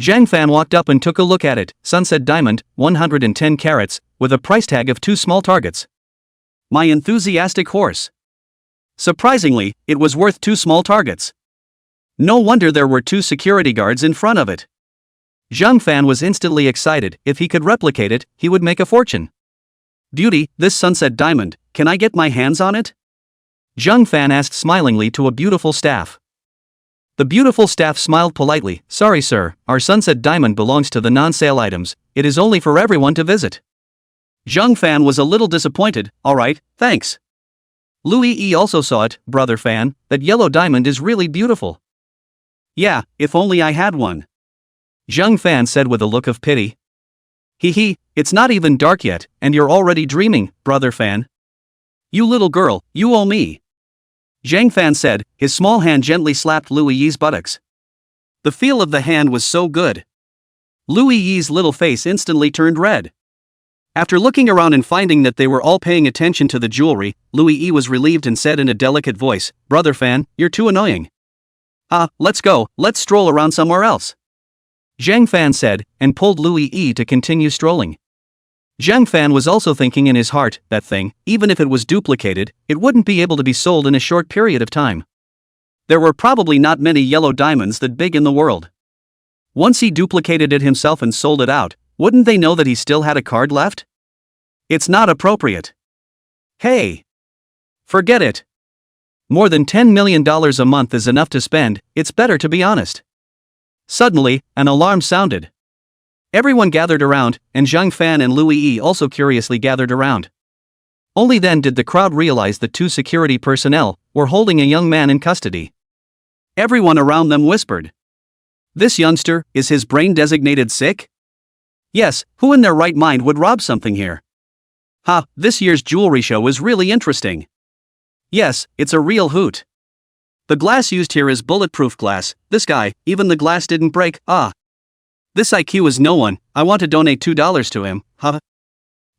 Zhang Fan walked up and took a look at it. Sunset diamond, 110 carats, with a price tag of 2 small targets. My enthusiastic horse. Surprisingly, it was worth 2 small targets. No wonder there were 2 security guards in front of it. Zhang Fan was instantly excited. If he could replicate it, he would make a fortune. Beauty, this sunset diamond, can I get my hands on it? Zhang Fan asked smilingly to a beautiful staff. The beautiful staff smiled politely. Sorry sir, our sunset diamond belongs to the non-sale items, it is only for everyone to visit. Zhang Fan was a little disappointed. Alright, thanks. Louis E also saw it. Brother Fan, that yellow diamond is really beautiful. Yeah, if only I had one. Zhang Fan said with a look of pity. Hee, it's not even dark yet, and you're already dreaming, Brother Fan. You little girl, you owe me. Zhang Fan said, his small hand gently slapped Louis Yi's buttocks. The feel of the hand was so good. Louis Yi's little face instantly turned red. After looking around and finding that they were all paying attention to the jewelry, Louis Yi was relieved and said in a delicate voice, Brother Fan, you're too annoying. Let's go, let's stroll around somewhere else. Zhang Fan said, and pulled Louis Yi to continue strolling. Zhang Fan was also thinking in his heart, that thing, even if it was duplicated, it wouldn't be able to be sold in a short period of time. There were probably not many yellow diamonds that big in the world. Once he duplicated it himself and sold it out, wouldn't they know that he still had a card left? It's not appropriate. Hey! Forget it. More than $10 million a month is enough to spend, it's better to be honest. Suddenly, an alarm sounded. Everyone gathered around, and Zhang Fan and Louis Yi also curiously gathered around. Only then did the crowd realize that two security personnel were holding a young man in custody. Everyone around them whispered. This youngster, is his brain designated sick? Yes, who in their right mind would rob something here? This year's jewelry show is really interesting. Yes, it's a real hoot. The glass used here is bulletproof glass, this guy, even the glass didn't break, This IQ is no one, I want to donate $2 to him,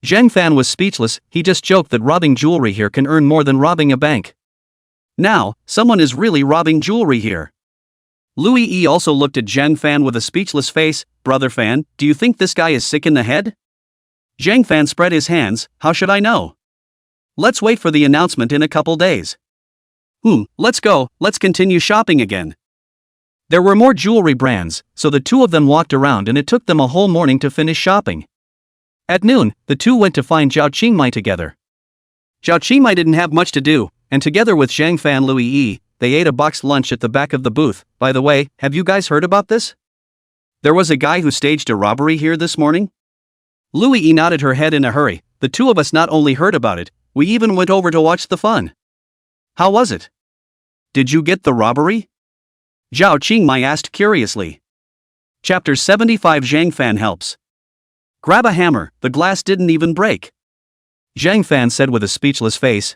Zhang Fan was speechless, he just joked that robbing jewelry here can earn more than robbing a bank. Now, someone is really robbing jewelry here. Louis E also looked at Zhang Fan with a speechless face. Brother Fan, do you think this guy is sick in the head? Zhang Fan spread his hands. How should I know? Let's wait for the announcement in a couple days. Let's go, let's continue shopping again. There were more jewelry brands, so the two of them walked around and it took them a whole morning to finish shopping. At noon, the two went to find Zhao Qingmai together. Zhao Qingmai didn't have much to do, and together with Zhang Fan Louis E, they ate a boxed lunch at the back of the booth. By the way, have you guys heard about this? There was a guy who staged a robbery here this morning? Louis E nodded her head in a hurry. The two of us not only heard about it, we even went over to watch the fun. How was it? Did you get the robbery? Zhao Qingmai asked curiously. Chapter 75 Zhang Fan helps. Grab a hammer, the glass didn't even break. Zhang Fan said with a speechless face.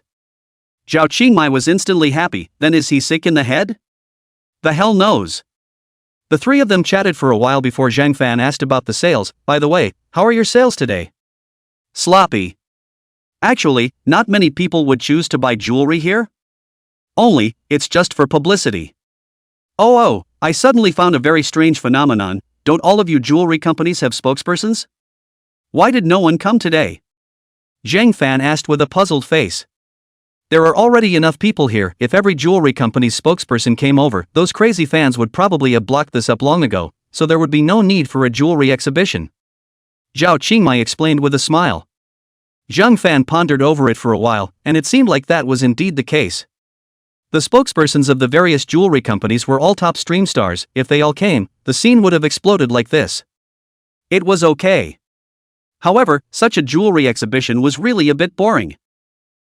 Zhao Qingmai was instantly happy. Then is he sick in the head? The hell knows. The three of them chatted for a while before Zhang Fan asked about the sales. By the way, how are your sales today? Sloppy. Actually, not many people would choose to buy jewelry here. Only, it's just for publicity. Oh, I suddenly found a very strange phenomenon. Don't all of you jewelry companies have spokespersons? Why did no one come today? Zhang Fan asked with a puzzled face. There are already enough people here. If every jewelry company's spokesperson came over, those crazy fans would probably have blocked this up long ago, so there would be no need for a jewelry exhibition. Zhao Qingmai explained with a smile. Zhang Fan pondered over it for a while, and it seemed like that was indeed the case. The spokespersons of the various jewelry companies were all top stream stars. If they all came, the scene would have exploded like this. It was okay. However, such a jewelry exhibition was really a bit boring.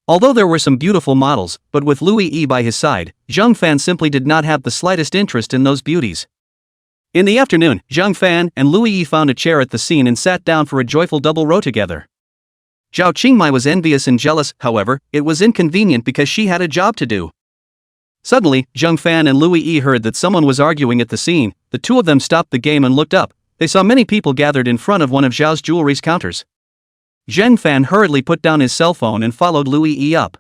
Although there were some beautiful models, but with Louis E by his side, Zhang Fan simply did not have the slightest interest in those beauties. In the afternoon, Zhang Fan and Louis E found a chair at the scene and sat down for a joyful double row together. Zhao Qingmai was envious and jealous, however, it was inconvenient because she had a job to do. Suddenly, Zhang Fan and Louis E heard that someone was arguing at the scene. The two of them stopped the game and looked up. They saw many people gathered in front of one of Zhao's jewelry's counters. Zhang Fan hurriedly put down his cell phone and followed Louis E up.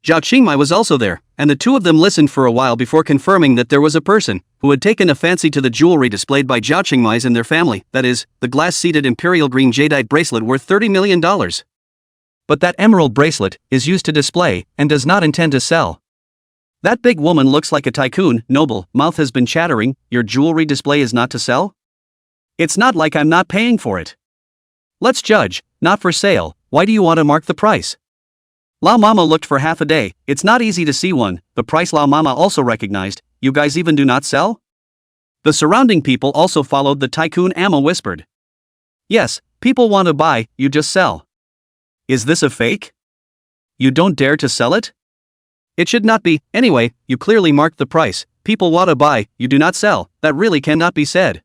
Zhao Qingmai was also there, and the two of them listened for a while before confirming that there was a person who had taken a fancy to the jewelry displayed by Zhao Qingmai's and their family, that is, the glass-seated imperial green jadeite bracelet worth $30 million. But that emerald bracelet is used to display and does not intend to sell. That big woman looks like a tycoon. Noble mouth has been chattering. Your jewelry display is not to sell? It's not like I'm not paying for it. Let's judge. Not for sale. Why do you want to mark the price? Lao Mama looked for half a day. It's not easy to see one. The price Lao Mama also recognized. you guys even do not sell? The surrounding people also followed the tycoon. Amma whispered. Yes, people want to buy, you just sell. Is this a fake? You don't dare to sell it? It should not be, anyway, you clearly marked the price, people want to buy, you do not sell, that really cannot be said.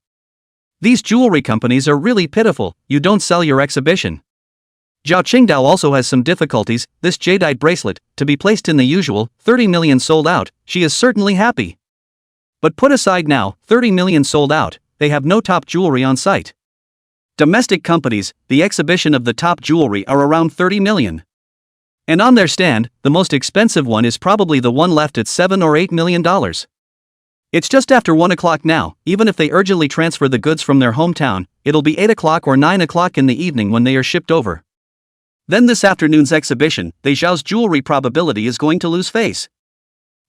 These jewelry companies are really pitiful, you don't sell your exhibition. Zhao Qingdao also has some difficulties, this jadeite bracelet, to be placed in the usual, 30 million sold out, she is certainly happy. But put aside now, 30 million sold out, they have no top jewelry on site. Domestic companies, the exhibition of the top jewelry are around 30 million. And on their stand, the most expensive one is probably the one left at $7 or $8 million. It's just after 1 o'clock now, even if they urgently transfer the goods from their hometown, it'll be 8 o'clock or 9 o'clock in the evening when they are shipped over. Then this afternoon's exhibition, They Zhao's jewelry probability is going to lose face.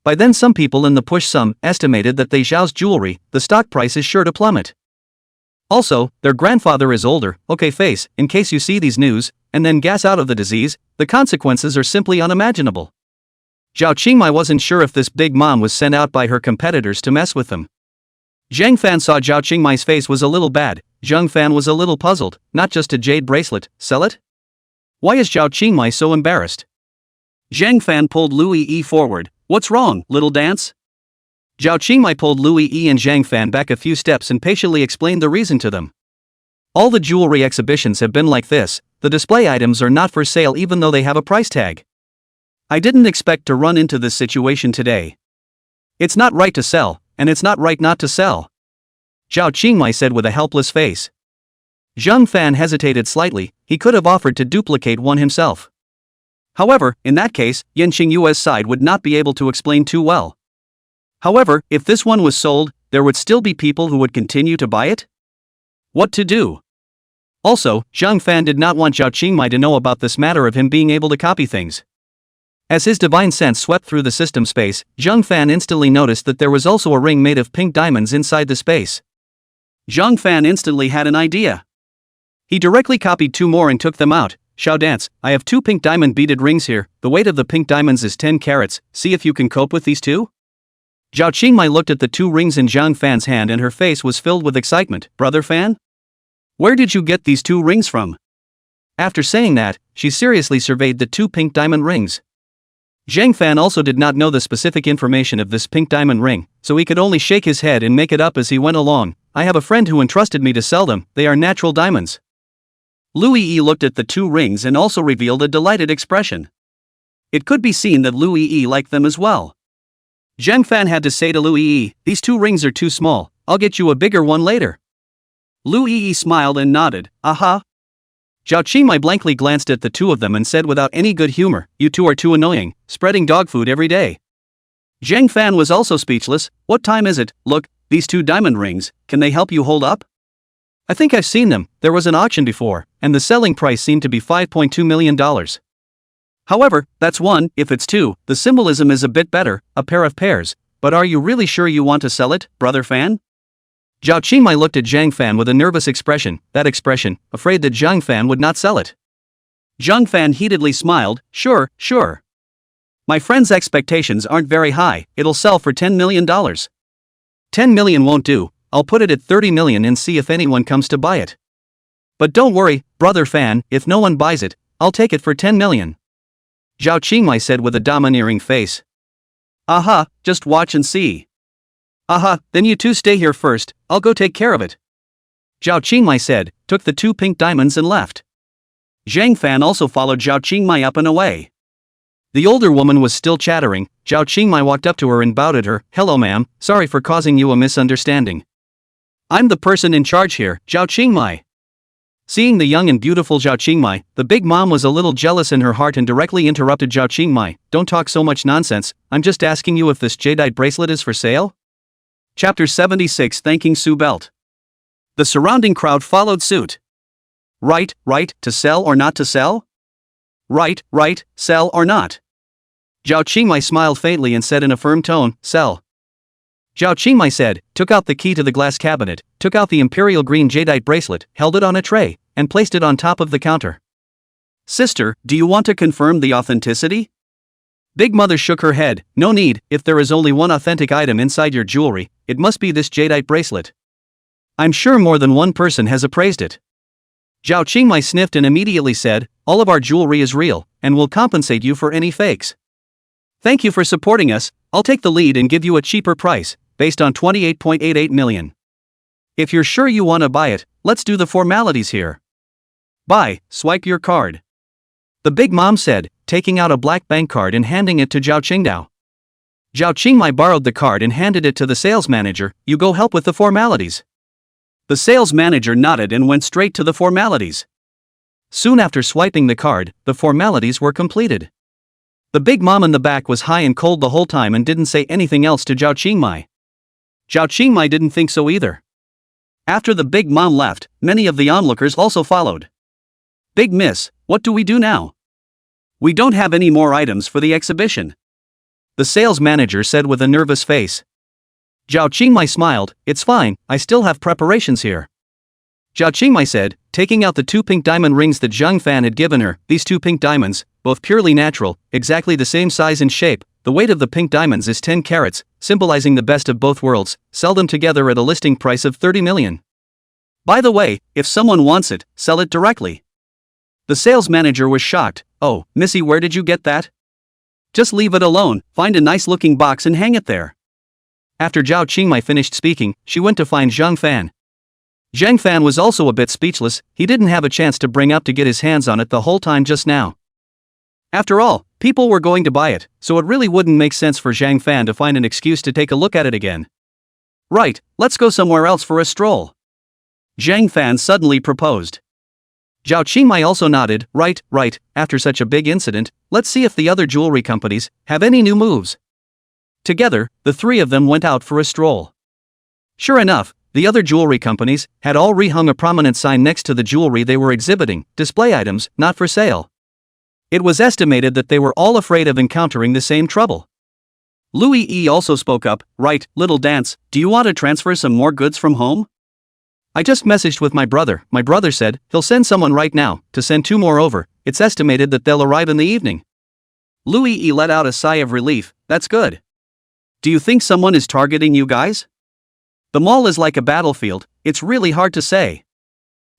By then some people in the push sum estimated that They Zhao's jewelry, the stock price is sure to plummet. Also, their grandfather is older, okay face, in case you see these news, and then gas out of the disease, the consequences are simply unimaginable. Zhao Qingmai wasn't sure if this big mom was sent out by her competitors to mess with them. Zhang Fan saw Zhao Qingmai's face was a little bad, Zhang Fan was a little puzzled, not just a jade bracelet, sell it? Why is Zhao Qingmai so embarrassed? Zhang Fan pulled Lu Yi forward, what's wrong, little dance? Zhao Qingmai pulled Lu Yi and Zhang Fan back a few steps and patiently explained the reason to them. All the jewelry exhibitions have been like this, the display items are not for sale even though they have a price tag. I didn't expect to run into this situation today. It's not right to sell, and it's not right not to sell. Zhao Qingmai said with a helpless face. Zhang Fan hesitated slightly, he could have offered to duplicate one himself. However, in that case, Yan Qingyue's side would not be able to explain too well. However, if this one was sold, there would still be people who would continue to buy it? What to do? Also, Zhang Fan did not want Zhao Qingmai to know about this matter of him being able to copy things. As his divine sense swept through the system space, Zhang Fan instantly noticed that there was also a ring made of pink diamonds inside the space. Zhang Fan instantly had an idea. He directly copied 2 more and took them out. Xiao Dance, I have 2 pink diamond beaded rings here, the weight of the pink diamonds is 10 carats, see if you can cope with these 2? Zhao Qingmai looked at the 2 rings in Zhang Fan's hand and her face was filled with excitement. Brother Fan? Where did you get these 2 rings from? After saying that, she seriously surveyed the 2 pink diamond rings. Zhang Fan also did not know the specific information of this pink diamond ring, so he could only shake his head and make it up as he went along. I have a friend who entrusted me to sell them, they are natural diamonds. Lu Yi looked at the 2 rings and also revealed a delighted expression. It could be seen that Lu Yi liked them as well. Zhang Fan had to say to Lu Yi, these 2 rings are too small, I'll get you a bigger one later. Lu Yi smiled and nodded, aha. Zhao Qingmai blankly glanced at the 2 of them and said without any good humor, you 2 are too annoying, spreading dog food every day. Zhang Fan was also speechless, what time is it, look, these 2 diamond rings, can they help you hold up? I think I've seen them, there was an auction before, and the selling price seemed to be $5.2 million. However, that's 1, if it's 2, the symbolism is a bit better, a pair of pairs, but are you really sure you want to sell it, Brother Fan? Zhao Qingmai looked at Zhang Fan with a nervous expression, that expression, afraid that Zhang Fan would not sell it. Zhang Fan heatedly smiled, sure. My friend's expectations aren't very high, it'll sell for $10 million. 10 million won't do, I'll put it at 30 million and see if anyone comes to buy it. But don't worry, Brother Fan, if no one buys it, I'll take it for 10 million. Zhao Qingmai said with a domineering face. Aha, just watch and see. Aha, then you 2 stay here first, I'll go take care of it. Zhao Qingmai said, took the 2 pink diamonds and left. Zhang Fan also followed Zhao Qingmai up and away. The older woman was still chattering. Zhao Qingmai walked up to her and bowed at her, hello ma'am, sorry for causing you a misunderstanding. I'm the person in charge here, Zhao Qingmai. Seeing the young and beautiful Zhao Qingmai, the big mom was a little jealous in her heart and directly interrupted Zhao Qingmai, don't talk so much nonsense, I'm just asking you if this jadeite bracelet is for sale? Chapter 76 Thanking Su Belt. The surrounding crowd followed suit. Right, to sell or not to sell? Right, sell or not? Zhao Qingmai smiled faintly and said in a firm tone, sell. Zhao Qingmai said, took out the key to the glass cabinet, took out the imperial green jadeite bracelet, held it on a tray, and placed it on top of the counter. Sister, do you want to confirm the authenticity? Big Mother shook her head. No need, if there is only one authentic item inside your jewelry, it must be this jadeite bracelet. I'm sure more than one person has appraised it. Zhao Qingmai sniffed and immediately said, all of our jewelry is real, and will compensate you for any fakes. Thank you for supporting us, I'll take the lead and give you a cheaper price, based on 28.88 million. If you're sure you want to buy it, let's do the formalities here. Buy, swipe your card. The big mom said, taking out a black bank card and handing it to Zhao Qingdao. Zhao Qingmai borrowed the card and handed it to the sales manager. You go help with the formalities. The sales manager nodded and went straight to the formalities. Soon after swiping the card, the formalities were completed. The big mom in the back was high and cold the whole time and didn't say anything else to Zhao Qingmai. Zhao Qingmai didn't think so either. After the big mom left, many of the onlookers also followed. Big miss, what do we do now? We don't have any more items for the exhibition. The sales manager said with a nervous face. Zhao Qingmai smiled, it's fine, I still have preparations here. Zhao Qingmai said, taking out the 2 pink diamond rings that Zhang Fan had given her. These 2 pink diamonds, both purely natural, exactly the same size and shape. The weight of the pink diamonds is 10 carats, symbolizing the best of both worlds. Sell them together at a listing price of 30 million. By the way, if someone wants it, sell it directly. The sales manager was shocked. Oh, Missy, where did you get that? Just leave it alone, find a nice looking box and hang it there. After Zhao Qingmai finished speaking, she went to find Zhang Fan. Zhang Fan was also a bit speechless. He didn't have a chance to bring up to get his hands on it the whole time just now. After all, people were going to buy it, so it really wouldn't make sense for Zhang Fan to find an excuse to take a look at it again. Right, let's go somewhere else for a stroll. Zhang Fan suddenly proposed. Zhao Qingmai also nodded. Right, after such a big incident, let's see if the other jewelry companies have any new moves. Together, the 3 of them went out for a stroll. Sure enough, the other jewelry companies had all rehung a prominent sign next to the jewelry they were exhibiting, display items, not for sale. It was estimated that they were all afraid of encountering the same trouble. Louis E also spoke up. Right, little dance, do you want to transfer some more goods from home? I just messaged with my brother. My brother said he'll send someone right now to send 2 more over. It's estimated that they'll arrive in the evening. Louis E let out a sigh of relief. That's good. Do you think someone is targeting you guys? The mall is like a battlefield, it's really hard to say.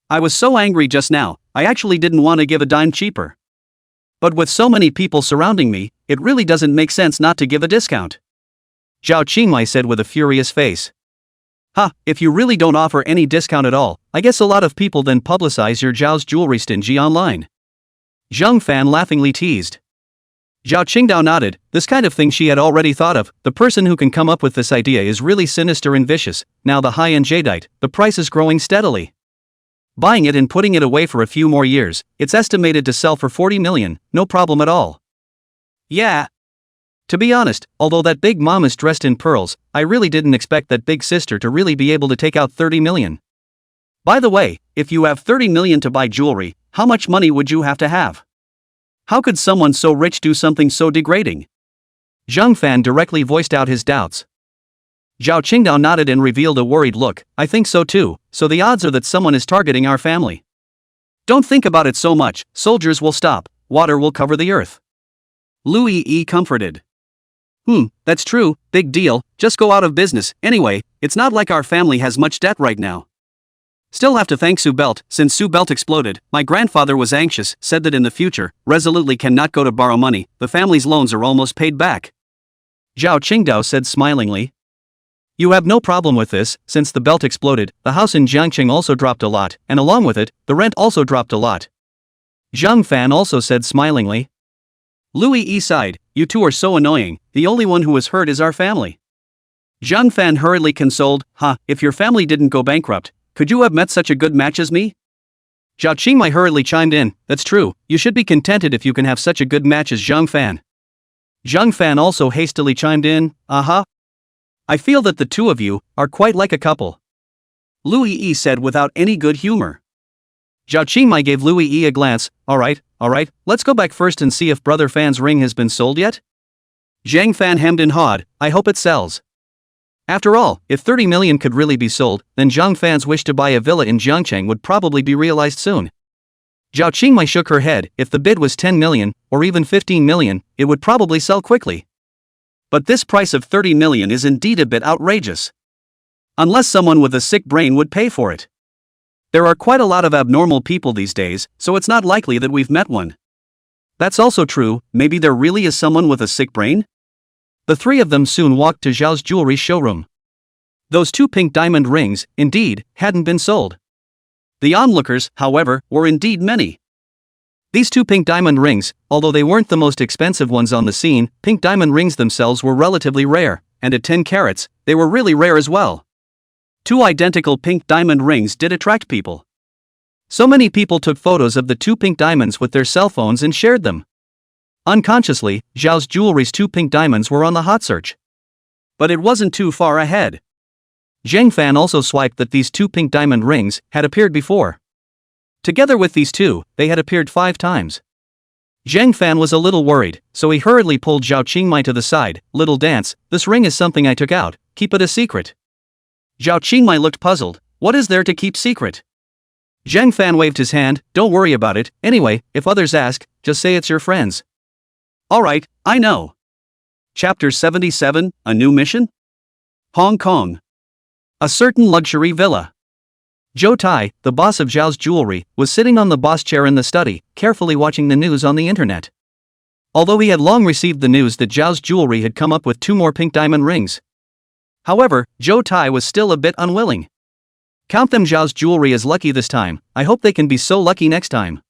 I was so angry just now, I actually didn't want to give a dime cheaper. But with so many people surrounding me, it really doesn't make sense not to give a discount. Zhao Qingmai said with a furious face. If you really don't offer any discount at all, I guess a lot of people then publicize your Zhao's jewelry stingy online. Zhang Fan laughingly teased. Zhao Qingdao nodded. This kind of thing she had already thought of. The person who can come up with this idea is really sinister and vicious. Now the high-end jadeite, the price is growing steadily. Buying it and putting it away for a few more years, it's estimated to sell for 40 million, no problem at all. Yeah. To be honest, although that big mom is dressed in pearls, I really didn't expect that big sister to really be able to take out 30 million. By the way, if you have 30 million to buy jewelry, how much money would you have to have? How could someone so rich do something so degrading? Zhang Fan directly voiced out his doubts. Zhao Qingdao nodded and revealed a worried look. I think so too, so the odds are that someone is targeting our family. Don't think about it so much, soldiers will stop, water will cover the earth. Louis E comforted. That's true, big deal, just go out of business. Anyway, it's not like our family has much debt right now. Still have to thank Sue Belt. Since Sue Belt exploded, my grandfather was anxious, said that in the future, resolutely cannot go to borrow money, the family's loans are almost paid back. Zhao Qingdao said smilingly. You have no problem with this, since the belt exploded, the house in Jiangqing also dropped a lot, and along with it, the rent also dropped a lot. Zhang Fan also said smilingly. Louis E sighed, you two are so annoying, the only one who was hurt is our family. Zhang Fan hurriedly consoled, if your family didn't go bankrupt, could you have met such a good match as me? Zhao Qingmai hurriedly chimed in, that's true, you should be contented if you can have such a good match as Zhang Fan. Zhang Fan also hastily chimed in, I feel that the two of you are quite like a couple. Louis E said without any good humor. Zhao Qingmai gave Louis E a glance. Alright, let's go back first and see if Brother Fan's ring has been sold yet? Zhang Fan hemmed and hawed, I hope it sells. After all, if 30 million could really be sold, then Zhang Fan's wish to buy a villa in Jiangcheng would probably be realized soon. Zhao Qingmai shook her head, if the bid was 10 million, or even 15 million, it would probably sell quickly. But this price of 30 million is indeed a bit outrageous. Unless someone with a sick brain would pay for it. There are quite a lot of abnormal people these days, so it's not likely that we've met one. That's also true, maybe there really is someone with a sick brain? The three of them soon walked to Zhao's jewelry showroom. Those 2 pink diamond rings, indeed, hadn't been sold. The onlookers, however, were indeed many. These 2 pink diamond rings, although they weren't the most expensive ones on the scene, pink diamond rings themselves were relatively rare, and at 10 carats, they were really rare as well. 2 identical pink diamond rings did attract people. So many people took photos of the 2 pink diamonds with their cell phones and shared them. Unconsciously, Zhao's jewelry's 2 pink diamonds were on the hot search. But it wasn't too far ahead. Zhang Fan also swiped that these 2 pink diamond rings had appeared before. Together with these 2, they had appeared 5 times. Zhang Fan was a little worried, so he hurriedly pulled Zhao Qingmai to the side. "Little dance, this ring is something I took out, keep it a secret." Zhao Qingmai looked puzzled. What is there to keep secret? Zhang Fan waved his hand. Don't worry about it, anyway, if others ask, just say it's your friends. Alright, I know. Chapter 77, A New Mission? Hong Kong. A certain luxury villa. Zhou Tai, the boss of Zhao's jewelry, was sitting on the boss chair in the study, carefully watching the news on the internet. Although he had long received the news that Zhao's jewelry had come up with 2 more pink diamond rings. However, Zhou Tai was still a bit unwilling. Count them, Zhao's jewelry is lucky this time, I hope they can be so lucky next time.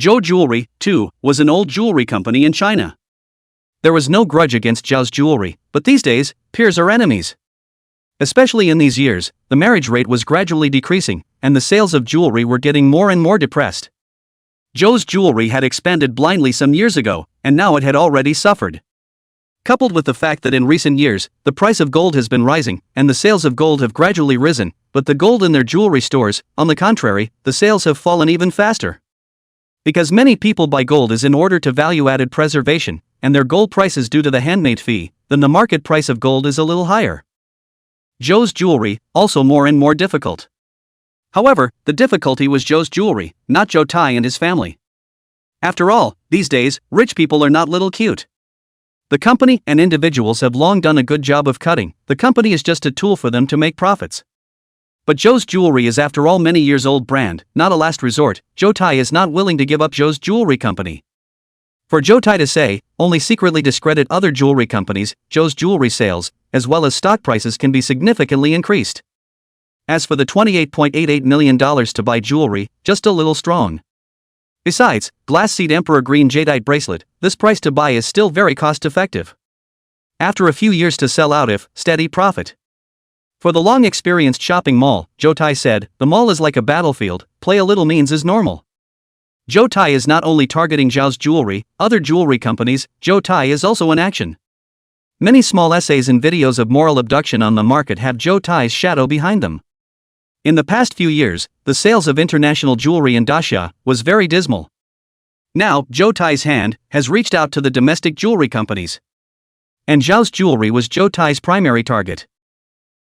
Zhou Jewelry, too, was an old jewelry company in China. There was no grudge against Zhao's jewelry, but these days, peers are enemies. Especially in these years, the marriage rate was gradually decreasing, and the sales of jewelry were getting more and more depressed. Zhou's jewelry had expanded blindly some years ago, and now it had already suffered. Coupled with the fact that in recent years, the price of gold has been rising, and the sales of gold have gradually risen, but the gold in their jewelry stores, on the contrary, the sales have fallen even faster. Because many people buy gold is in order to value-added preservation, and their gold price is due to the handmade fee, then the market price of gold is a little higher. Zhou's jewelry, also more and more difficult. However, the difficulty was Zhou's jewelry, not Zhou Tai and his family. After all, these days, rich people are not little cute. The company and individuals have long done a good job of cutting, the company is just a tool for them to make profits. But Zhou's jewelry is after all many years old brand, not a last resort. Zhou Tai is not willing to give up Zhou's jewelry company. For Zhou Tai to say, only secretly discredit other jewelry companies, Zhou's jewelry sales, as well as stock prices can be significantly increased. As for the $28.88 million to buy jewelry, just a little strong. Besides, glass seed emperor green jadeite bracelet, this price to buy is still very cost-effective. After a few years to sell out if, steady profit. For the long-experienced shopping mall, Zhou Tai said, the mall is like a battlefield, play a little means is normal. Zhou Tai is not only targeting Zhao's jewelry, other jewelry companies, Zhou Tai is also in action. Many small essays and videos of moral abduction on the market have Zhou Tai's shadow behind them. In the past few years, the sales of international jewelry in Daxia was very dismal. Now, Zhou Tai's hand has reached out to the domestic jewelry companies. And Zhao's jewelry was Zhou Tai's primary target.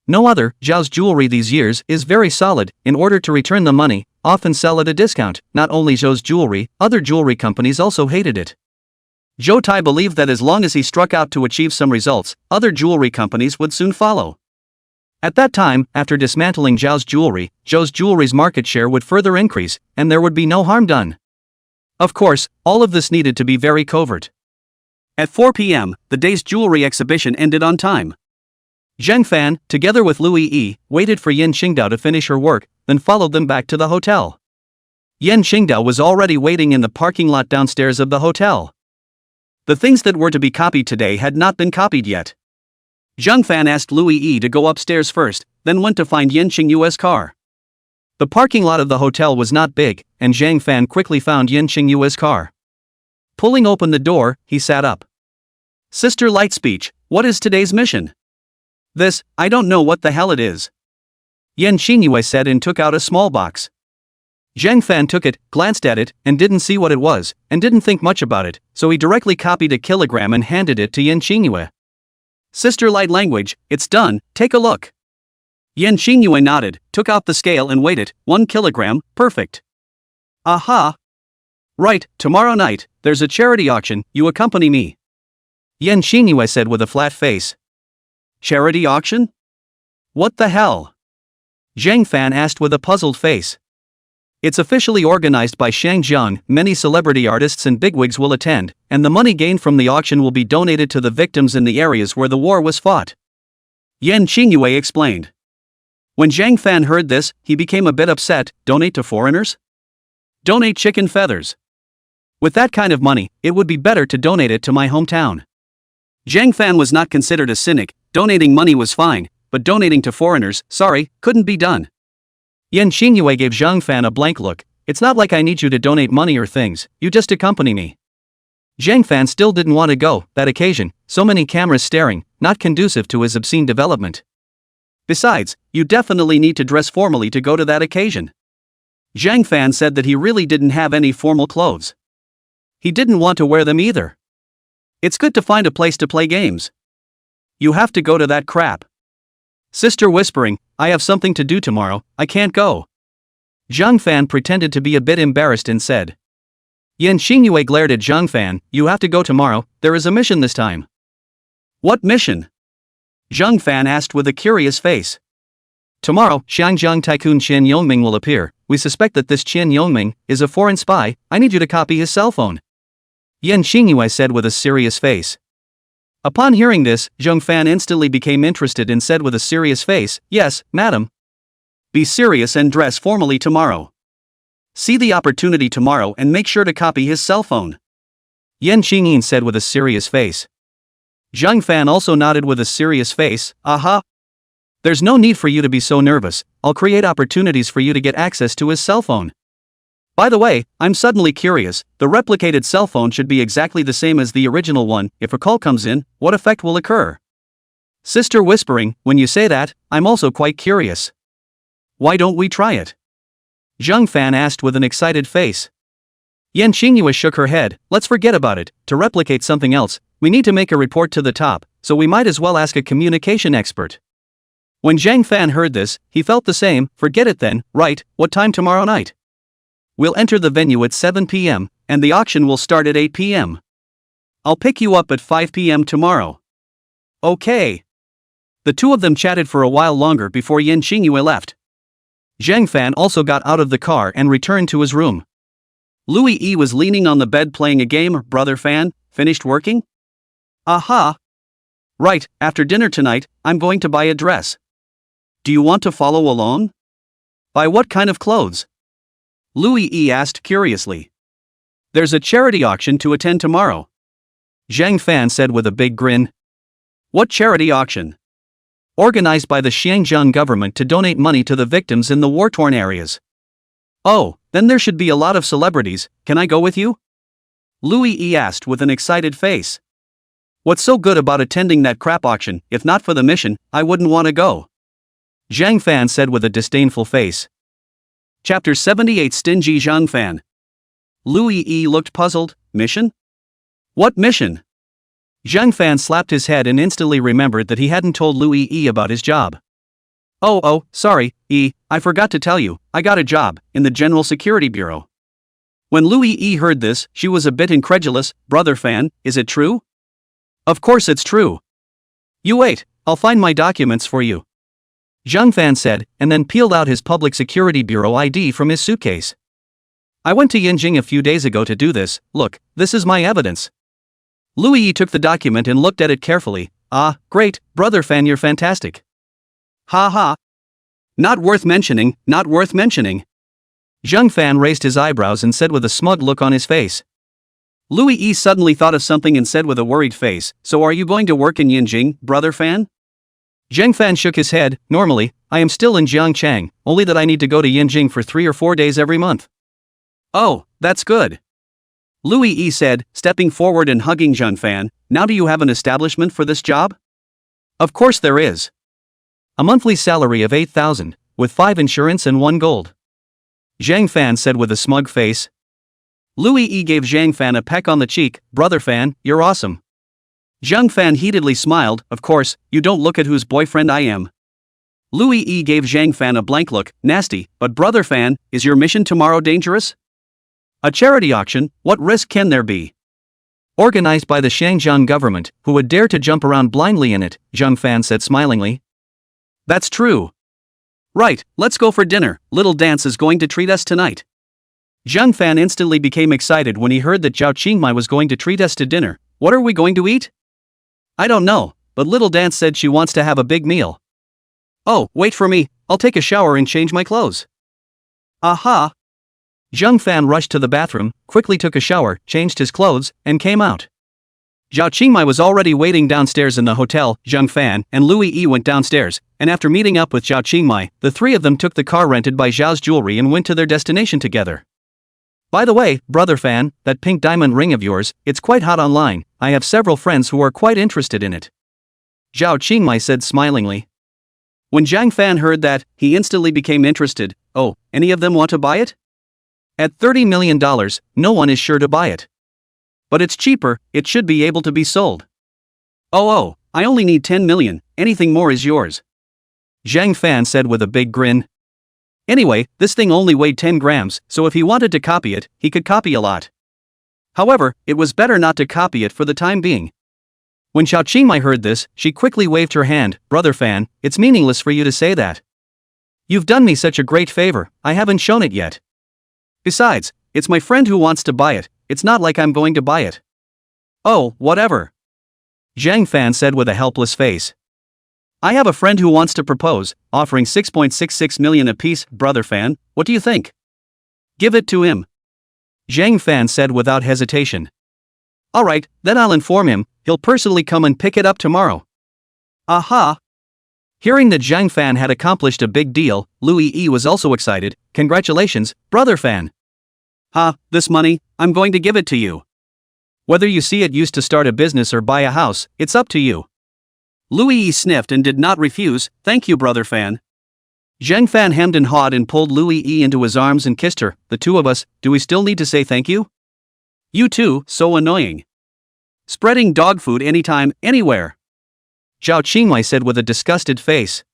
No other, Zhao's jewelry these years is very solid. In order to return the money, often sell at a discount. Not only Zhou's jewelry, other jewelry companies also hated it. Zhou Tai believed that as long as he struck out to achieve some results, other jewelry companies would soon follow. At that time, after dismantling Zhao's jewelry's market share would further increase, and there would be no harm done. Of course, all of this needed to be very covert. At 4 p.m., the day's jewelry exhibition ended on time. Zheng Fan, together with Louis Yi, waited for Yin Qingdao to finish her work, then followed them back to the hotel. Yin Qingdao was already waiting in the parking lot downstairs of the hotel. The things that were to be copied today had not been copied yet. Zheng Fan asked Louis Yi to go upstairs first, then went to find Yin Qingyue's car. The parking lot of the hotel was not big, and Zhang Fan quickly found Yin Qingyue's car. Pulling open the door, he sat up. Sister Light Speech, what is today's mission? This, I don't know what the hell it is. Yin Qingyue said and took out a small box. Zhang Fan took it, glanced at it, and didn't see what it was, and didn't think much about it, so he directly copied a kilogram and handed it to Yin Qingyue. Sister Light Language, it's done, take a look. Yin Qingyue nodded, took out the scale and weighed it, 1 kilogram, perfect. Aha! Right, tomorrow night, there's a charity auction, you accompany me. Yan Xingyue said with a flat face. Charity auction? What the hell? Zhang Fan asked with a puzzled face. It's officially organized by Shangjiang, many celebrity artists and bigwigs will attend, and the money gained from the auction will be donated to the victims in the areas where the war was fought. Yan Xingyue explained. When Zhang Fan heard this, he became a bit upset. Donate to foreigners? Donate chicken feathers. With that kind of money, it would be better to donate it to my hometown. Zhang Fan was not considered a cynic. Donating money was fine, but donating to foreigners, sorry, couldn't be done. Yan Xingyue gave Zhang Fan a blank look. It's not like I need you to donate money or things, you just accompany me. Zhang Fan still didn't want to go. That occasion, so many cameras staring, not conducive to his obscene development. Besides, you definitely need to dress formally to go to that occasion. Zhang Fan said that he really didn't have any formal clothes. He didn't want to wear them either. It's good to find a place to play games. You have to go to that crap. Sister whispering, I have something to do tomorrow, I can't go. Zhang Fan pretended to be a bit embarrassed and said. Yan Xingyue glared at Zhang Fan, you have to go tomorrow, there is a mission this time. What mission? Zhang Fan asked with a curious face. Tomorrow, Xiangjiang tycoon Qian Yongming will appear. We suspect that this Qian Yongming is a foreign spy. I need you to copy his cell phone. Yan Xingyue said with a serious face. Upon hearing this, Zhang Fan instantly became interested and said with a serious face, yes, madam. Be serious and dress formally tomorrow. See the opportunity tomorrow and make sure to copy his cell phone. Yan Xingyin said with a serious face. Zhang Fan also nodded with a serious face, aha. There's no need for you to be so nervous, I'll create opportunities for you to get access to his cell phone. By the way, I'm suddenly curious, the replicated cell phone should be exactly the same as the original one. If a call comes in, what effect will occur? Sister whispering, when you say that, I'm also quite curious. Why don't we try it? Zhang Fan asked with an excited face. Yan Xingyue shook her head, let's forget about it. To replicate something else, we need to make a report to the top, so we might as well ask a communication expert. When Zhang Fan heard this, he felt the same. Forget it then, right, what time tomorrow night? We'll enter the venue at 7 p.m., and the auction will start at 8 p.m. I'll pick you up at 5 p.m. tomorrow. Okay. The two of them chatted for a while longer before Yan Xingyue left. Zhang Fan also got out of the car and returned to his room. Louis E was leaning on the bed playing a game. Brother Fan, finished working? Aha. Right, after dinner tonight, I'm going to buy a dress. Do you want to follow along? Buy what kind of clothes? Louis E asked curiously. There's a charity auction to attend tomorrow. Zhang Fan said with a big grin. What charity auction? Organized by the Xinjiang government to donate money to the victims in the war-torn areas. Oh, then there should be a lot of celebrities. Can I go with you? Louis E asked with an excited face. What's so good about attending that crap auction? If not for the mission, I wouldn't want to go. Zhang Fan said with a disdainful face. Chapter 78 Stingy Zhang Fan. Louis E looked puzzled. Mission? What mission? Zhang Fan slapped his head and instantly remembered that he hadn't told Louis E about his job. Oh, sorry, E, I forgot to tell you, I got a job in the General Security Bureau. When Louis E heard this, she was a bit incredulous. Brother Fan, is it true? Of course it's true. You wait, I'll find my documents for you. Zhang Fan said, and then peeled out his Public Security Bureau ID from his suitcase. I went to Yinjing a few days ago to do this. Look, this is my evidence. Louis E took the document and looked at it carefully. Ah, great, Brother Fan, you're fantastic. Ha ha. Not worth mentioning, not worth mentioning. Zhang Fan raised his eyebrows and said with a smug look on his face. Louis E suddenly thought of something and said with a worried face, so are you going to work in Yinjing, Brother Fan? Zhang Fan shook his head. Normally, I am still in Jiangchang, only that I need to go to Yinjing for 3 or 4 days every month. Oh, that's good. Louis E said, stepping forward and hugging Zhang Fan. Now do you have an establishment for this job? Of course there is. A monthly salary of 8,000, with 5 insurance and 1 gold. Zhang Fan said with a smug face. Louis E gave Zhang Fan a peck on the cheek. Brother Fan, you're awesome. Zhang Fan heatedly smiled. Of course, you don't look at whose boyfriend I am. Louis E gave Zhang Fan a blank look. Nasty, but Brother Fan, is your mission tomorrow dangerous? A charity auction, what risk can there be? Organized by the Shangjiang government, who would dare to jump around blindly in it, Zhang Fan said smilingly. That's true. Right, let's go for dinner, little dance is going to treat us tonight. Zhang Fan instantly became excited when he heard that Zhao Qingmai was going to treat us to dinner. What are we going to eat? I don't know, but little dance said she wants to have a big meal. Oh, wait for me, I'll take a shower and change my clothes. Aha! Zhang Fan rushed to the bathroom, quickly took a shower, changed his clothes, and came out. Zhao Qingmai was already waiting downstairs in the hotel. Zhang Fan and Louis Yi went downstairs, and after meeting up with Zhao Qingmai, the three of them took the car rented by Zhao's jewelry and went to their destination together. By the way, brother Fan, that pink diamond ring of yours, it's quite hot online, I have several friends who are quite interested in it. Zhao Qingmai said smilingly. When Zhang Fan heard that, he instantly became interested. Oh, any of them want to buy it? At $30 million, no one is sure to buy it. But it's cheaper, it should be able to be sold. Oh, I only need 10 million, anything more is yours. Zhang Fan said with a big grin. Anyway, this thing only weighed 10 grams, so if he wanted to copy it, he could copy a lot. However, it was better not to copy it for the time being. When Zhao Qingmai heard this, she quickly waved her hand. Brother Fan, it's meaningless for you to say that. You've done me such a great favor, I haven't shown it yet. Besides, it's my friend who wants to buy it, it's not like I'm going to buy it. Oh, whatever. Zhang Fan said with a helpless face. I have a friend who wants to propose, offering 6.66 million apiece. Brother Fan, what do you think? Give it to him. Zhang Fan said without hesitation. Alright, then I'll inform him, he'll personally come and pick it up tomorrow. Aha! Hearing that Zhang Fan had accomplished a big deal, Louis Yi was also excited. Congratulations, brother Fan. This money, I'm going to give it to you. Whether you see it used to start a business or buy a house, it's up to you. Louis Yi sniffed and did not refuse. Thank you, brother Fan. Zhang Fan hemmed and hawed and pulled Louis Yi into his arms and kissed her. The two of us, do we still need to say thank you? You too, so annoying. Spreading dog food anytime, anywhere. Zhao Qingmai said with a disgusted face.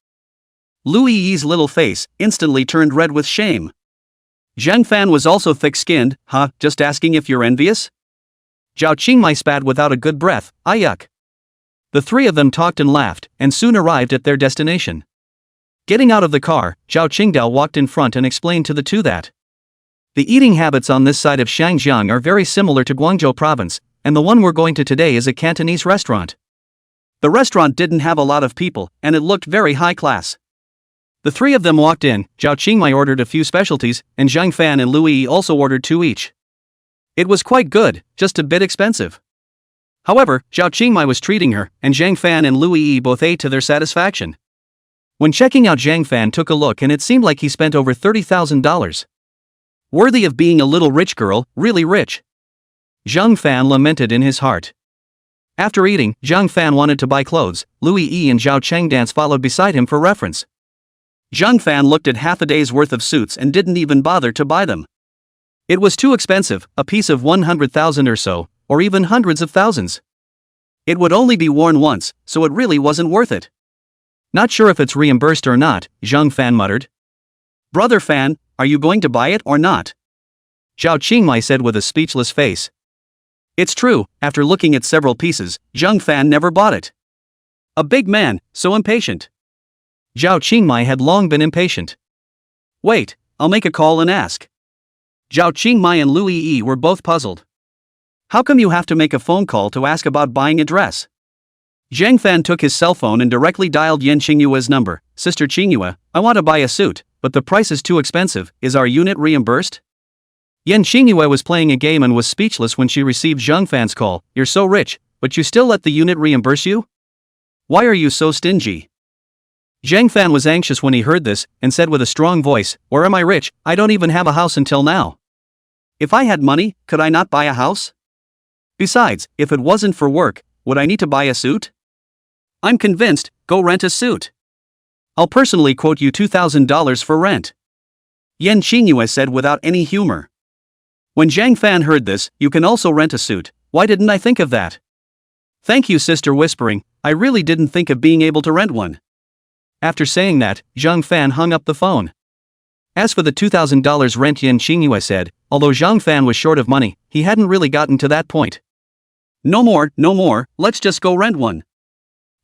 Louis Yi's little face instantly turned red with shame. Zhang Fan was also thick-skinned. Just asking if you're envious? Zhao Qingmai spat without a good breath. Yuck. The three of them talked and laughed, and soon arrived at their destination. Getting out of the car, Zhao Qingdao walked in front and explained to the two that the eating habits on this side of Shangjiang are very similar to Guangzhou province, and the one we're going to today is a Cantonese restaurant. The restaurant didn't have a lot of people, and it looked very high class. The three of them walked in. Zhao Qingmai ordered a few specialties, and Zhang Fan and Louis Yi also ordered 2 each. It was quite good, just a bit expensive. However, Zhao Qingmai was treating her, and Zhang Fan and Louis Yi both ate to their satisfaction. When checking out, Zhang Fan took a look and it seemed like he spent over $30,000. Worthy of being a little rich girl, really rich. Zhang Fan lamented in his heart. After eating, Zhang Fan wanted to buy clothes. Louis Yi and Zhao Chengdance followed beside him for reference. Zhang Fan looked at half a day's worth of suits and didn't even bother to buy them. It was too expensive, a piece of 100,000 or so, or even hundreds of thousands. It would only be worn once, so it really wasn't worth it. Not sure if it's reimbursed or not, Zhang Fan muttered. Brother Fan, are you going to buy it or not? Zhao Qingmai said with a speechless face. It's true, after looking at several pieces, Zhang Fan never bought it. A big man, so impatient. Zhao Qingmai had long been impatient. Wait, I'll make a call and ask. Zhao Qingmai and Louis Yi were both puzzled. How come you have to make a phone call to ask about buying a dress? Zhang Fan took his cell phone and directly dialed Yan Qingyue's number. Sister Qingyue, I want to buy a suit, but the price is too expensive, is our unit reimbursed? Yan Qingyue was playing a game and was speechless when she received Zhang Fan's call. You're so rich, but you still let the unit reimburse you? Why are you so stingy? Zhang Fan was anxious when he heard this, and said with a strong voice, or am I rich? I don't even have a house until now. If I had money, could I not buy a house? Besides, if it wasn't for work, would I need to buy a suit? I'm convinced, go rent a suit. I'll personally quote you $2,000 for rent. Yan Qingyue said without any humor. When Zhang Fan heard this, you can also rent a suit, why didn't I think of that? Thank you, sister whispering, I really didn't think of being able to rent one. After saying that, Zhang Fan hung up the phone. As for the $2,000 rent, Yin Xingyue said, although Zhang Fan was short of money, he hadn't really gotten to that point. No more, no more, let's just go rent one.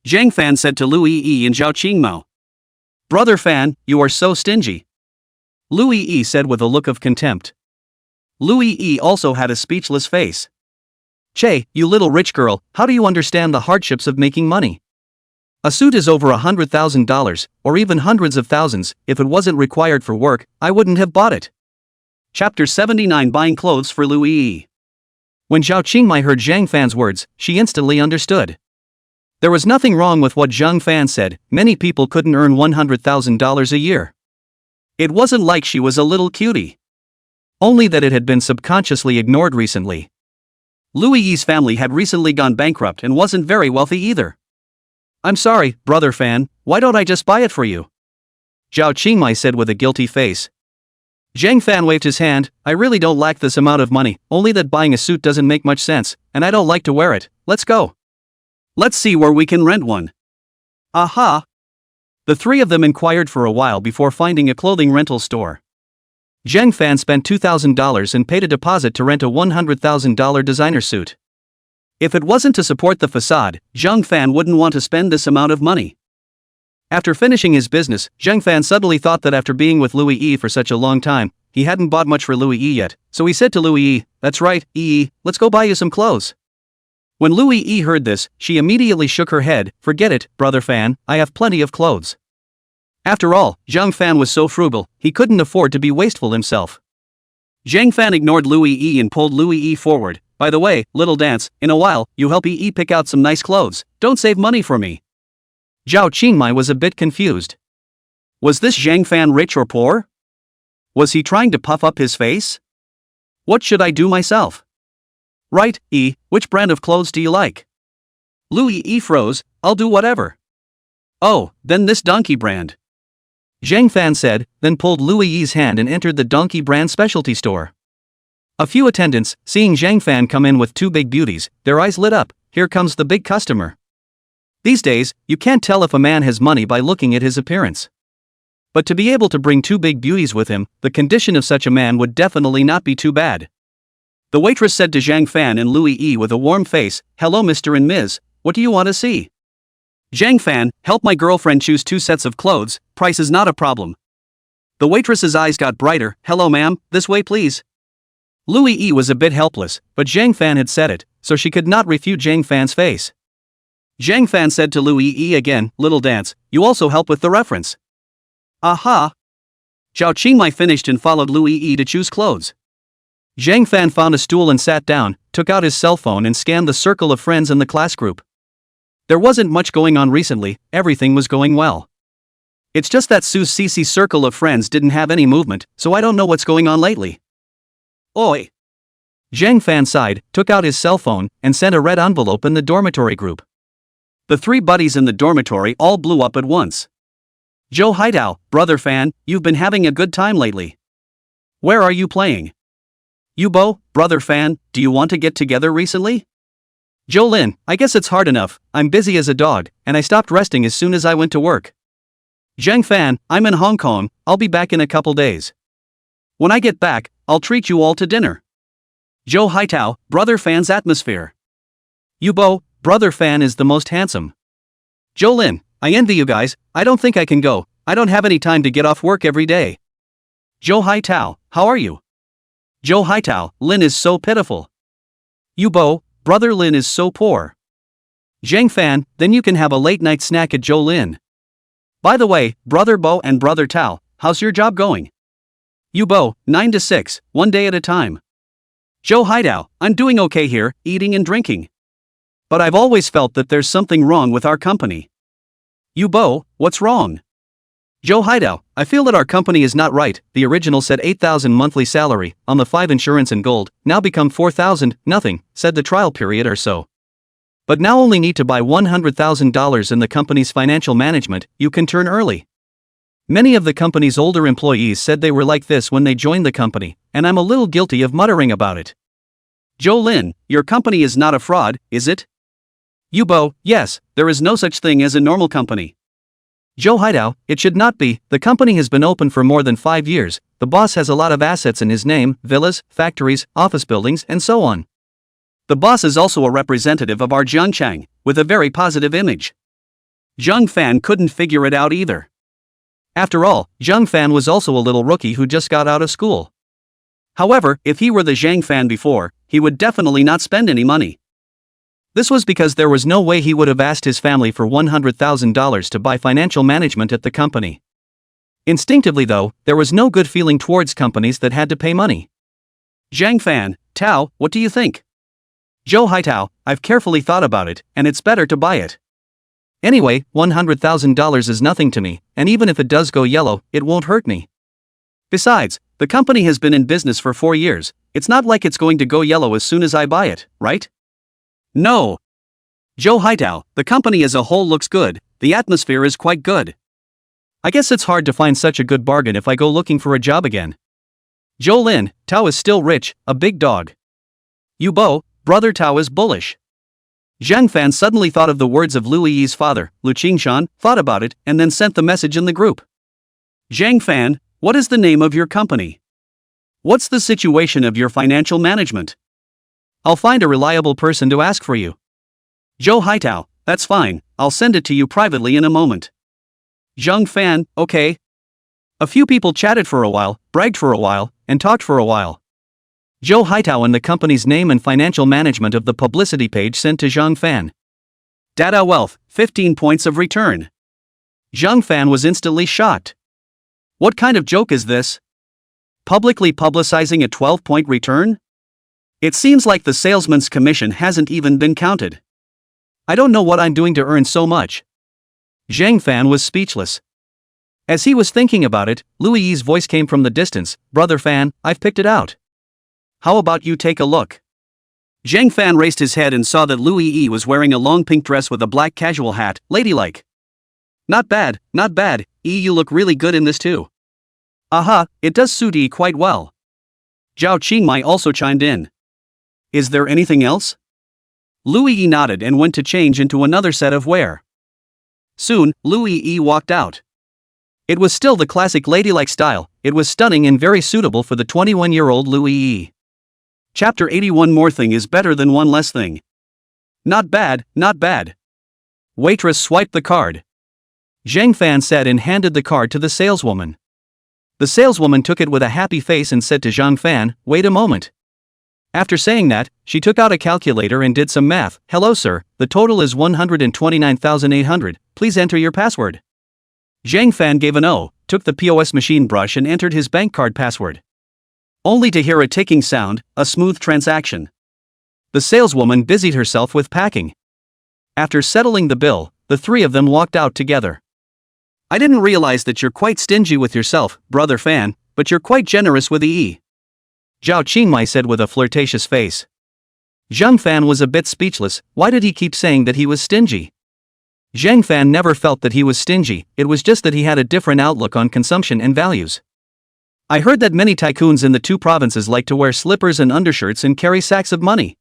Zhang Fan said to Lu Yi and Zhao Qingmao. Brother Fan, you are so stingy. Lu Yi said with a look of contempt. Lu Yi also had a speechless face. Che, you little rich girl, how do you understand the hardships of making money? A suit is over $100,000, or even hundreds of thousands. If it wasn't required for work, I wouldn't have bought it. Chapter 79, Buying Clothes for Lu Yi. When Zhao Qingmai heard Zhang Fan's words, she instantly understood. There was nothing wrong with what Zhang Fan said. Many people couldn't earn $100,000 a year. It wasn't like she was a little cutie. Only that it had been subconsciously ignored recently. Lu Yi's family had recently gone bankrupt and wasn't very wealthy either. I'm sorry, Brother Fan, why don't I just buy it for you? Zhao Qingmai said with a guilty face. Zhang Fan waved his hand. I really don't lack this amount of money, only that buying a suit doesn't make much sense, and I don't like to wear it. Let's go. Let's see where we can rent one. Aha! The three of them inquired for a while before finding a clothing rental store. Zhang Fan spent $2,000 and paid a deposit to rent a $100,000 designer suit. If it wasn't to support the facade, Zhang Fan wouldn't want to spend this amount of money. After finishing his business, Zhang Fan suddenly thought that after being with Lu Yi for such a long time, he hadn't bought much for Lu Yi yet, so he said to Lu Yi, that's right, Yi, let's go buy you some clothes. When Lu Yi heard this, she immediately shook her head. Forget it, Brother Fan, I have plenty of clothes. After all, Zhang Fan was so frugal, he couldn't afford to be wasteful himself. Zhang Fan ignored Lu Yi and pulled Lu Yi forward. By the way, little dance, in a while, you help Yi pick out some nice clothes, don't save money for me. Zhao Qingmai was a bit confused. Was this Zhang Fan rich or poor? Was he trying to puff up his face? What should I do myself? Right, Yi, which brand of clothes do you like? Lu Yi froze, I'll do whatever. Oh, then this donkey brand. Zhang Fan said, then pulled Lu Yi's hand and entered the donkey brand specialty store. A few attendants, seeing Zhang Fan come in with two big beauties, their eyes lit up. Here comes the big customer. These days, you can't tell if a man has money by looking at his appearance. But to be able to bring two big beauties with him, the condition of such a man would definitely not be too bad. The waitress said to Zhang Fan and Lu Yi with a warm face, hello Mr. and Ms., what do you want to see? Zhang Fan, help my girlfriend choose 2 sets of clothes, price is not a problem. The waitress's eyes got brighter, hello ma'am, this way please. Lu Yi was a bit helpless, but Zhang Fan had said it, so she could not refute Zhang Fan's face. Zhang Fan said to Lu Yi again, little dance, you also help with the reference. Aha! Zhao Qingmai finished and followed Lu Yi to choose clothes. Zhang Fan found a stool and sat down, took out his cell phone and scanned the circle of friends in the class group. There wasn't much going on recently, everything was going well. It's just that Sue's CC circle of friends didn't have any movement, so I don't know what's going on lately. Oi! Zhang Fan sighed, took out his cell phone, and sent a red envelope in the dormitory group. The 3 buddies in the dormitory all blew up at once. Zhou Haidao, Brother Fan, you've been having a good time lately. Where are you playing? Yubo, Brother Fan, do you want to get together recently? Jolin, I guess it's hard enough, I'm busy as a dog, and I stopped resting as soon as I went to work. Zhang Fan, I'm in Hong Kong, I'll be back in a couple days. When I get back, I'll treat you all to dinner. Zhou Haitao, Brother Fan's atmosphere. Yubo, Brother Fan is the most handsome. Jolin, I envy you guys, I don't think I can go, I don't have any time to get off work every day. Zhou Haitao, how are you? Zhou Haitao, Lin is so pitiful. Yubo, Brother Lin is so poor. Zhang Fan, then you can have a late night snack at Zhou Lin. By the way, Brother Bo and Brother Tao, how's your job going? Yubo, 9 to 6, 1 day at a time. Zhou Haidao, I'm doing okay here, eating and drinking. But I've always felt that there's something wrong with our company. Yubo, what's wrong? Zhou Haidao, I feel that our company is not right. The original said 8,000 monthly salary, on the 5 insurance and gold, now become 4,000, nothing, said the trial period or so. But now only need to buy $100,000 in the company's financial management, you can turn early. Many of the company's older employees said they were like this when they joined the company, and I'm a little guilty of muttering about it. Zhou Lin, your company is not a fraud, is it? Yubo, yes, there is no such thing as a normal company. Zhou Haidao, it should not be, the company has been open for more than 5 years, the boss has a lot of assets in his name, villas, factories, office buildings, and so on. The boss is also a representative of our Jiangchang, with a very positive image. Zhang Fan couldn't figure it out either. After all, Zhang Fan was also a little rookie who just got out of school. However, if he were the Zhang Fan before, he would definitely not spend any money. This was because there was no way he would have asked his family for $100,000 to buy financial management at the company. Instinctively though, there was no good feeling towards companies that had to pay money. Zhang Fan, Tao, what do you think? Zhou Haitao, I've carefully thought about it, and it's better to buy it. Anyway, $100,000 is nothing to me, and even if it does go yellow, it won't hurt me. Besides, the company has been in business for 4 years, it's not like it's going to go yellow as soon as I buy it, right? No. Zhou Haitao, the company as a whole looks good, the atmosphere is quite good. I guess it's hard to find such a good bargain if I go looking for a job again. Zhou Lin, Tao is still rich, a big dog. Yu Bo, brother Tao is bullish. Zhang Fan suddenly thought of the words of Lu Yi's father, Lu Qingshan, thought about it, and then sent the message in the group. Zhang Fan, what is the name of your company? What's the situation of your financial management? I'll find a reliable person to ask for you. Zhou Haitao, that's fine, I'll send it to you privately in a moment. Zhang Fan, okay. A few people chatted for a while, bragged for a while, and talked for a while. Zhou Haitao and the company's name and financial management of the publicity page sent to Zhang Fan. Data wealth, 15 points of return. Zhang Fan was instantly shocked. What kind of joke is this? Publicly publicizing a 12-point return? It seems like the salesman's commission hasn't even been counted. I don't know what I'm doing to earn so much. Zhang Fan was speechless. As he was thinking about it, Lu Yi's voice came from the distance, Brother Fan, I've picked it out. How about you take a look? Zhang Fan raised his head and saw that Lu Yi was wearing a long pink dress with a black casual hat, ladylike. Not bad, you look really good in this too. Aha, it does suit Yi quite well. Zhao Qingmai also chimed in. Is there anything else? Lu Yi nodded and went to change into another set of wear. Soon, Lu Yi walked out. It was still the classic ladylike style, it was stunning and very suitable for the 21-year-old Lu Yi. Chapter 81 More thing is better than one less thing. Not bad. Waitress swiped the card. Zhang Fan said and handed the card to the saleswoman. The saleswoman took it with a happy face and said to Zhang Fan, wait a moment. After saying that, she took out a calculator and did some math. Hello sir, the total is 129,800, please enter your password. Zhang Fan gave an O, took the POS machine brush and entered his bank card password. Only to hear a ticking sound, a smooth transaction. The saleswoman busied herself with packing. After settling the bill, the three of them walked out together. I didn't realize that you're quite stingy with yourself, Brother Fan, but you're quite generous with the E. Zhao Qingmai said with a flirtatious face. Zhang Fan was a bit speechless, why did he keep saying that he was stingy? Zhang Fan never felt that he was stingy, it was just that he had a different outlook on consumption and values. I heard that many tycoons in the 2 provinces like to wear slippers and undershirts and carry sacks of money.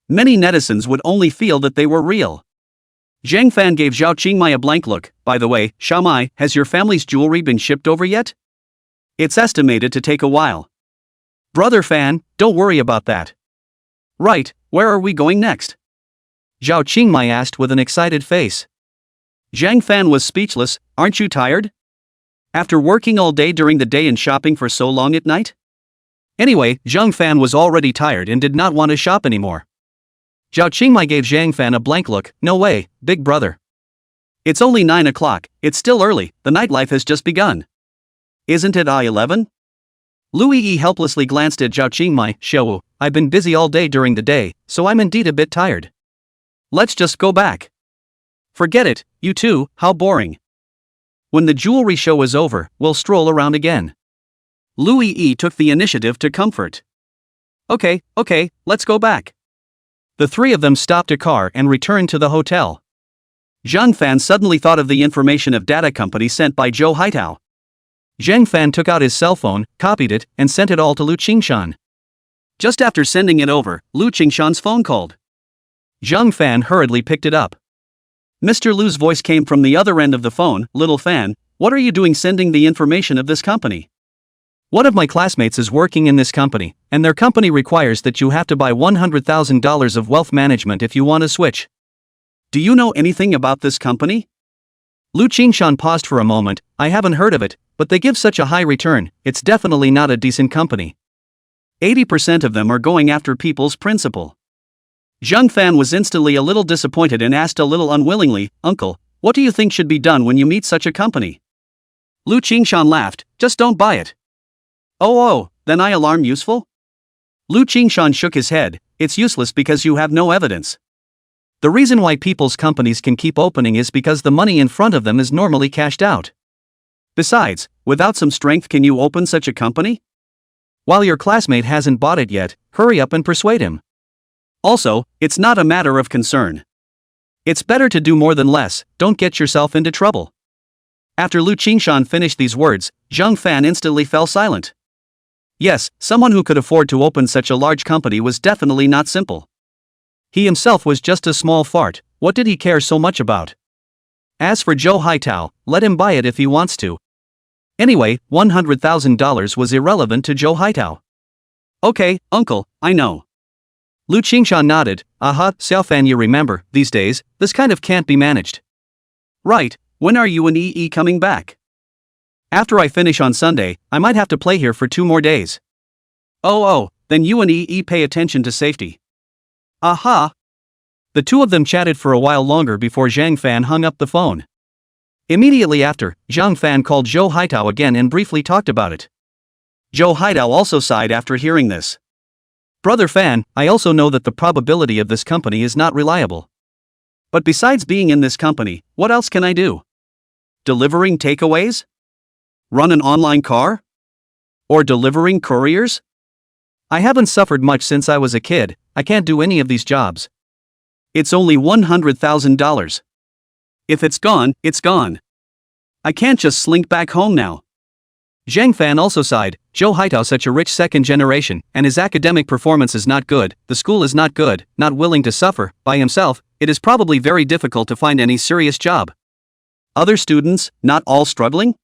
Many netizens would only feel that they were real. Zhang Fan gave Zhao Qingmai a blank look. By the way, Xiaomai, has your family's jewelry been shipped over yet? It's estimated to take a while. Brother Fan, don't worry about that. Right, where are we going next? Zhao Qingmai asked with an excited face. Zhang Fan was speechless, aren't you tired? After working all day during the day and shopping for so long at night? Anyway, Zhang Fan was already tired and did not want to shop anymore. Zhao Qingmai gave Zhang Fan a blank look, no way, big brother. It's only 9 o'clock, it's still early, the nightlife has just begun. Isn't it 11? Lu Yi helplessly glanced at Zhao Qingmai, Shou, I've been busy all day during the day, so I'm indeed a bit tired. Let's just go back. Forget it, you two, how boring. When the jewelry show is over, we'll stroll around again. Lu Yi took the initiative to comfort. Okay, let's go back. The three of them stopped a car and returned to the hotel. Zhang Fan suddenly thought of the information of data company sent by Zhou Haitao. Zhang Fan took out his cell phone, copied it, and sent it all to Lu Qingshan. Just after sending it over, Lu Qingshan's phone called. Zhang Fan hurriedly picked it up. Mr. Lu's voice came from the other end of the phone. Little fan, what are you doing sending the information of this company? One of my classmates is working in this company, and their company requires that you have to buy $100,000 of wealth management if you want to switch. Do you know anything about this company? Lu Qingshan paused for a moment. I haven't heard of it, but they give such a high return, it's definitely not a decent company. 80% of them are going after people's principal. Zhang Fan was instantly a little disappointed and asked a little unwillingly, Uncle, what do you think should be done when you meet such a company? Lu Qingshan laughed, just don't buy it. Oh, then alarm useful? Lu Qingshan shook his head, it's useless because you have no evidence. The reason why people's companies can keep opening is because the money in front of them is normally cashed out. Besides, without some strength can you open such a company? While your classmate hasn't bought it yet, hurry up and persuade him. Also, it's not a matter of concern. It's better to do more than less, don't get yourself into trouble. After Lu Qingshan finished these words, Zhang Fan instantly fell silent. Yes, someone who could afford to open such a large company was definitely not simple. He himself was just a small fart, what did he care so much about? As for Zhou Haitao, let him buy it if he wants to. Anyway, $100,000 was irrelevant to Zhou Haitao. Okay, uncle, I know. Lu Qingshan nodded, Xiaofan, you remember, these days, this kind of can't be managed. Right, when are you and EE coming back? After I finish on Sunday, I might have to play here for 2 more days. Oh, then you and EE pay attention to safety. Aha! The two of them chatted for a while longer before Zhang Fan hung up the phone. Immediately after, Zhang Fan called Zhou Haitao again and briefly talked about it. Zhou Haitao also sighed after hearing this. Brother Fan, I also know that the probability of this company is not reliable. But besides being in this company, what else can I do? Delivering takeaways? Run an online car? Or delivering couriers? I haven't suffered much since I was a kid, I can't do any of these jobs. It's only $100,000. If it's gone, it's gone. I can't just slink back home now. Zhang Fan also sighed, Zhou Haitao such a rich second generation, and his academic performance is not good, the school is not good, not willing to suffer, by himself, it is probably very difficult to find any serious job. Other students, not all struggling?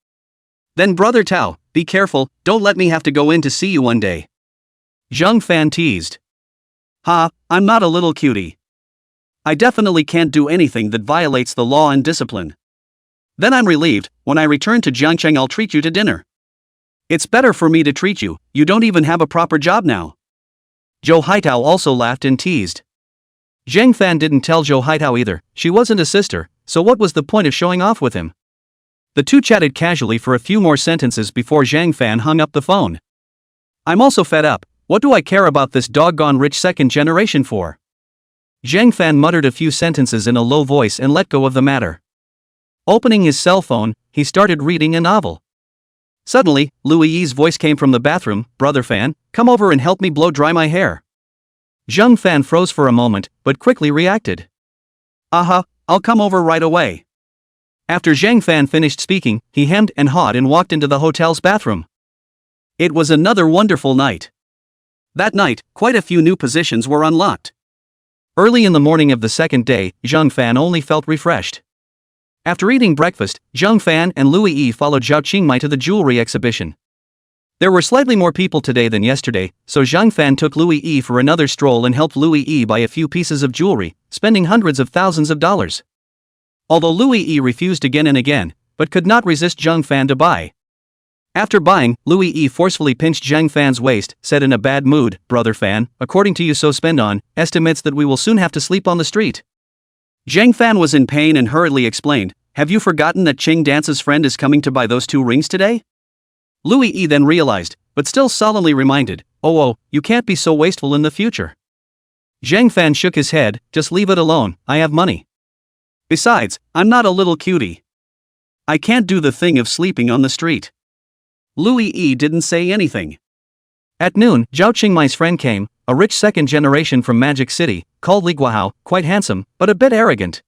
Then Brother Tao, be careful, don't let me have to go in to see you one day. Zhang Fan teased. I'm not a little cutie. I definitely can't do anything that violates the law and discipline. Then I'm relieved, when I return to Jiangcheng I'll treat you to dinner. It's better for me to treat you, you don't even have a proper job now. Zhou Haitao also laughed and teased. Zhang Fan didn't tell Zhou Haitao either, she wasn't a sister, so what was the point of showing off with him? The two chatted casually for a few more sentences before Zhang Fan hung up the phone. I'm also fed up, what do I care about this doggone rich second generation for? Zhang Fan muttered a few sentences in a low voice and let go of the matter. Opening his cell phone, he started reading a novel. Suddenly, Lu Yi's voice came from the bathroom, Brother Fan, come over and help me blow dry my hair. Zhang Fan froze for a moment, but quickly reacted. I'll come over right away. After Zhang Fan finished speaking, he hemmed and hawed and walked into the hotel's bathroom. It was another wonderful night. That night, quite a few new positions were unlocked. Early in the morning of the second day, Zhang Fan only felt refreshed. After eating breakfast, Zhang Fan and Lu Yi followed Zhao Qingmai to the jewelry exhibition. There were slightly more people today than yesterday, so Zhang Fan took Lu Yi for another stroll and helped Lu Yi buy a few pieces of jewelry, spending hundreds of thousands of dollars. Although Lu Yi refused again and again, but could not resist Zhang Fan to buy. After buying, Lu Yi forcefully pinched Zhang Fan's waist, said in a bad mood, Brother Fan, according to you so spend on, estimates that we will soon have to sleep on the street. Zhang Fan was in pain and hurriedly explained, have you forgotten that Qing Dance's friend is coming to buy those 2 rings today? Lu Yi then realized, but still solemnly reminded, you can't be so wasteful in the future. Zhang Fan shook his head, just leave it alone, I have money. Besides, I'm not a little cutie. I can't do the thing of sleeping on the street. Lu Yi didn't say anything. At noon, Zhao Qingmai's friend came, a rich second generation from Magic City, called Li Guahao, quite handsome, but a bit arrogant.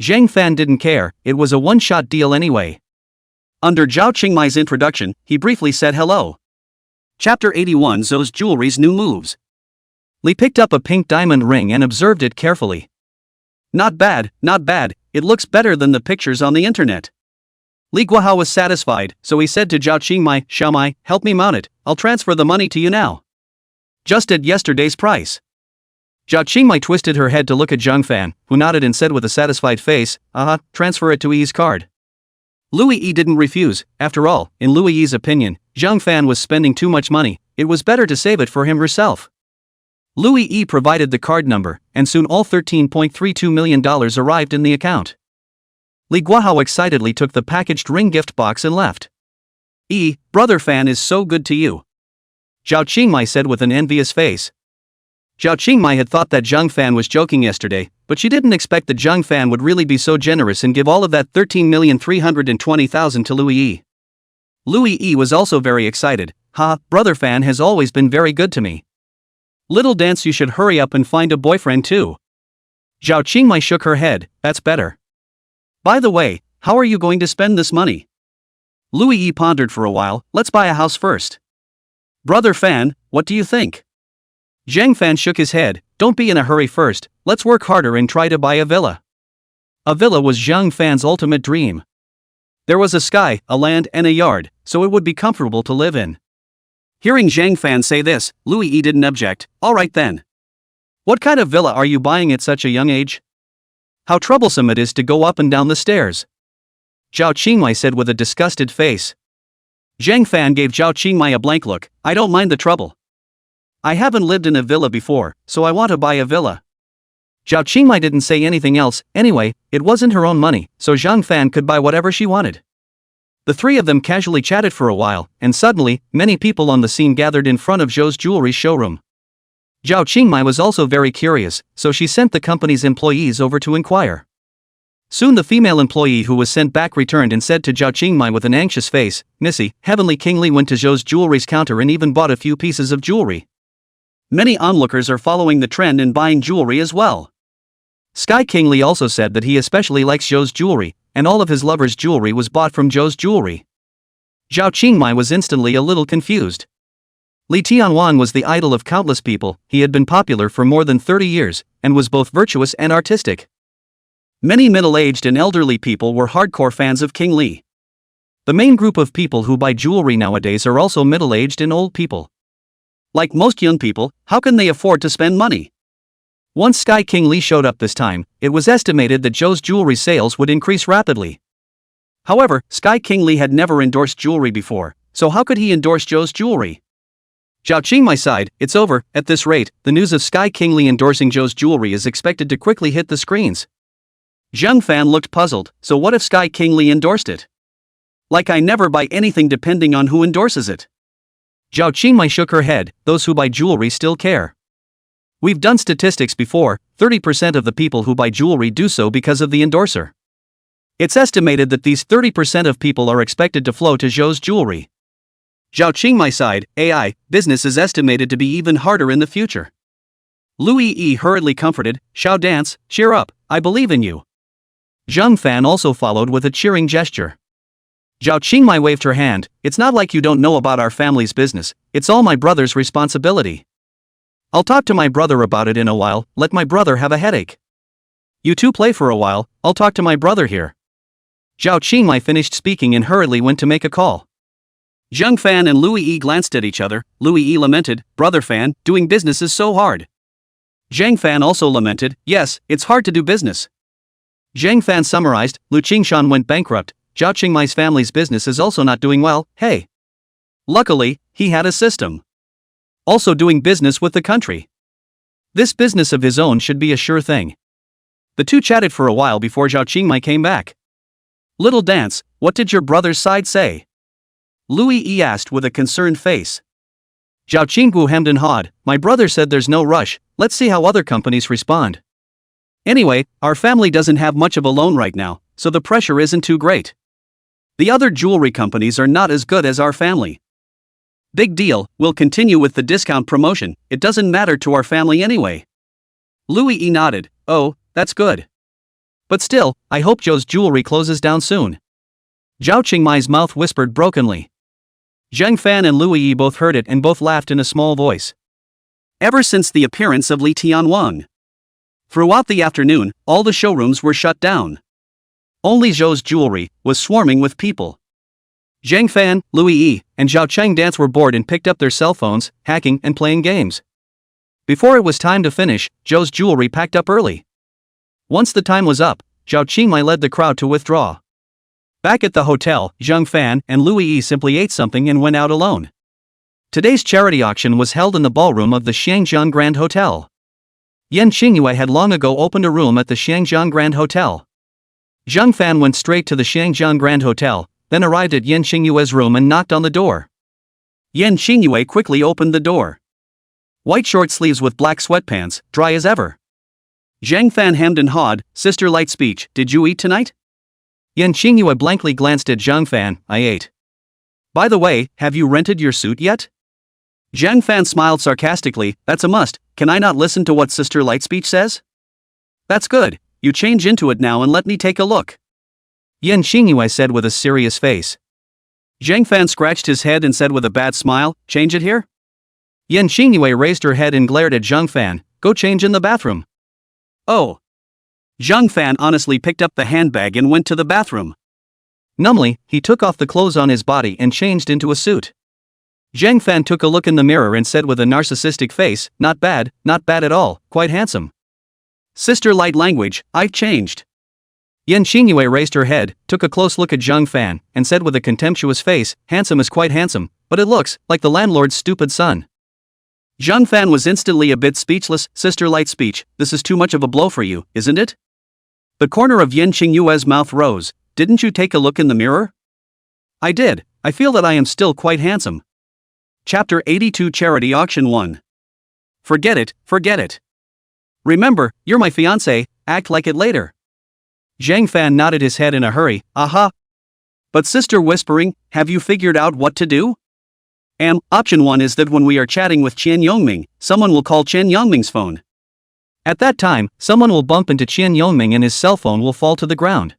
Zhang Fan didn't care, it was a one-shot deal anyway. Under Zhao Qingmai's introduction, he briefly said hello. Chapter 81 Zhou's Jewelry's New Moves. Li picked up a pink diamond ring and observed it carefully. Not bad, not bad, it looks better than the pictures on the internet. Li Guohao was satisfied, so he said to Zhao Qingmai, Xiaomai, help me mount it, I'll transfer the money to you now. Just at yesterday's price. Zhao Qingmai twisted her head to look at Zhang Fan, who nodded and said with a satisfied face, transfer it to Yi's card. Louis Yi didn't refuse. After all, in Louis Yi's opinion, Zhang Fan was spending too much money, it was better to save it for him herself. Louis Yi provided the card number, and soon all $13.32 million arrived in the account. Li Guohao excitedly took the packaged ring gift box and left. Brother Fan is so good to you. Zhao Qingmai said with an envious face. Zhao Qingmai had thought that Zhang Fan was joking yesterday, but she didn't expect that Zhang Fan would really be so generous and give all of that $13,320,000 to Louis Yi. Louis Yi was also very excited. Brother Fan has always been very good to me. Little Dance, you should hurry up and find a boyfriend too. Zhao Qingmai shook her head, that's better. By the way, how are you going to spend this money? Louis Yi pondered for a while, let's buy a house first. Brother Fan, what do you think? Zhang Fan shook his head, don't be in a hurry first, let's work harder and try to buy a villa. A villa was Zhang Fan's ultimate dream. There was a sky, a land, and a yard, so it would be comfortable to live in. Hearing Zhang Fan say this, Louis Yi didn't object, alright then. What kind of villa are you buying at such a young age? How troublesome it is to go up and down the stairs. Zhao Qingmai said with a disgusted face. Zhang Fan gave Zhao Qingmai a blank look, I don't mind the trouble. I haven't lived in a villa before, so I want to buy a villa. Zhao Qingmai didn't say anything else, anyway, it wasn't her own money, so Zhang Fan could buy whatever she wanted. The three of them casually chatted for a while, and suddenly, many people on the scene gathered in front of Zhou's jewelry showroom. Zhao Qingmai was also very curious, so she sent the company's employees over to inquire. Soon the female employee who was sent back returned and said to Zhao Qingmai with an anxious face, Missy, Heavenly King Li went to Zhou's jewelry's counter and even bought a few pieces of jewelry. Many onlookers are following the trend and buying jewelry as well. Sky King Li also said that he especially likes Zhou's jewelry, and all of his lovers' jewelry was bought from Zhou's jewelry. Zhao Qingmai was instantly a little confused. Li Tianwan was the idol of countless people, he had been popular for more than 30 years, and was both virtuous and artistic. Many middle-aged and elderly people were hardcore fans of King Li. The main group of people who buy jewelry nowadays are also middle-aged and old people. Like most young people, how can they afford to spend money? Once Sky King Li showed up this time, it was estimated that Zhou's jewelry sales would increase rapidly. However, Sky King Li had never endorsed jewelry before, so how could he endorse Zhou's jewelry? Zhao Qingmai sighed, it's over, at this rate, the news of Sky King Li endorsing Zhou's jewelry is expected to quickly hit the screens. Zhang Fan looked puzzled, so what if Sky King Li endorsed it? Like I never buy anything depending on who endorses it. Zhao Qingmai shook her head, those who buy jewelry still care. We've done statistics before, 30% of the people who buy jewelry do so because of the endorser. It's estimated that these 30% of people are expected to flow to Zhou's jewelry. Zhao Qingmai sighed, AI, business is estimated to be even harder in the future. Louis Yi hurriedly comforted, Xiao Dance, cheer up, I believe in you. Zhang Fan also followed with a cheering gesture. Zhao Qingmai waved her hand, it's not like you don't know about our family's business, it's all my brother's responsibility. I'll talk to my brother about it in a while, let my brother have a headache. You two play for a while, I'll talk to my brother here. Zhao Qingmai finished speaking and hurriedly went to make a call. Zhang Fan and Louis Yi glanced at each other, Louis Yi lamented, Brother Fan, doing business is so hard. Zhang Fan also lamented, yes, it's hard to do business. Zhang Fan summarized, Lu Qingshan went bankrupt, Zhao Qingmai's family's business is also not doing well, hey. Luckily, he had a system. Also doing business with the country. This business of his own should be a sure thing. The two chatted for a while before Zhao Qingmai came back. Little Dance, what did your brother's side say? Louis Yi asked with a concerned face. Zhao Qinggu hemmed and hawed, my brother said there's no rush, let's see how other companies respond. Anyway, our family doesn't have much of a loan right now, so the pressure isn't too great. The other jewelry companies are not as good as our family. Big deal, we'll continue with the discount promotion, it doesn't matter to our family anyway. Louis Yi nodded, oh, that's good. But still, I hope Zhou's jewelry closes down soon. Zhao Qingmai's mouth whispered brokenly. Zhang Fan and Louis Yi both heard it and both laughed in a small voice. Ever since the appearance of Li Tianwang. Throughout the afternoon, all the showrooms were shut down. Only Zhou's jewelry was swarming with people. Zhang Fan, Louis Yi, and Zhao Chengdance were bored and picked up their cell phones, hacking and playing games. Before it was time to finish, Zhou's jewelry packed up early. Once the time was up, Zhao Qingmai led the crowd to withdraw. Back at the hotel, Zhang Fan and Louis Yi simply ate something and went out alone. Today's charity auction was held in the ballroom of the Xiangjiang Grand Hotel. Yan Qingyue had long ago opened a room at the Xiangjiang Grand Hotel. Zhang Fan went straight to the Xiangjiang Grand Hotel, then arrived at Yan Qingyue's room and knocked on the door. Yan Qingyue quickly opened the door. White short sleeves with black sweatpants, dry as ever. Zhang Fan hemmed and hawed, "Sister Light Speech, did you eat tonight?" Yan Qingyue blankly glanced at Zhang Fan, "I ate." "By the way, have you rented your suit yet?" Zhang Fan smiled sarcastically, "That's a must, can I not listen to what Sister Light Speech says?" "That's good, you change into it now and let me take a look," Yan Qingyue said with a serious face. Zhang Fan scratched his head and said with a bad smile, "Change it here?" Yan Qingyue raised her head and glared at Zhang Fan, "Go change in the bathroom." "Oh." Zhang Fan honestly picked up the handbag and went to the bathroom. Numbly, he took off the clothes on his body and changed into a suit. Zhang Fan took a look in the mirror and said with a narcissistic face, not bad at all, quite handsome." "Sister Light language, I've changed." Yan Qingyue raised her head, took a close look at Zhang Fan, and said with a contemptuous face, "Handsome is quite handsome, but it looks like the landlord's stupid son." Zhang Fan was instantly a bit speechless. "Sister Light Speech, this is too much of a blow for you, isn't it?" The corner of Yan Qingyue's mouth rose. "Didn't you take a look in the mirror?" "I did, I feel that I am still quite handsome." Chapter 82 Charity Auction 1. Forget it. Remember, you're my fiancé, act like it later. Zhang Fan nodded his head in a hurry, "Aha." But Sister Whispering, have you figured out what to do? Option 1 is that when we are chatting with Qian Yongming, someone will call Qian Yongming's phone. At that time, someone will bump into Qian Yongming and his cell phone will fall to the ground.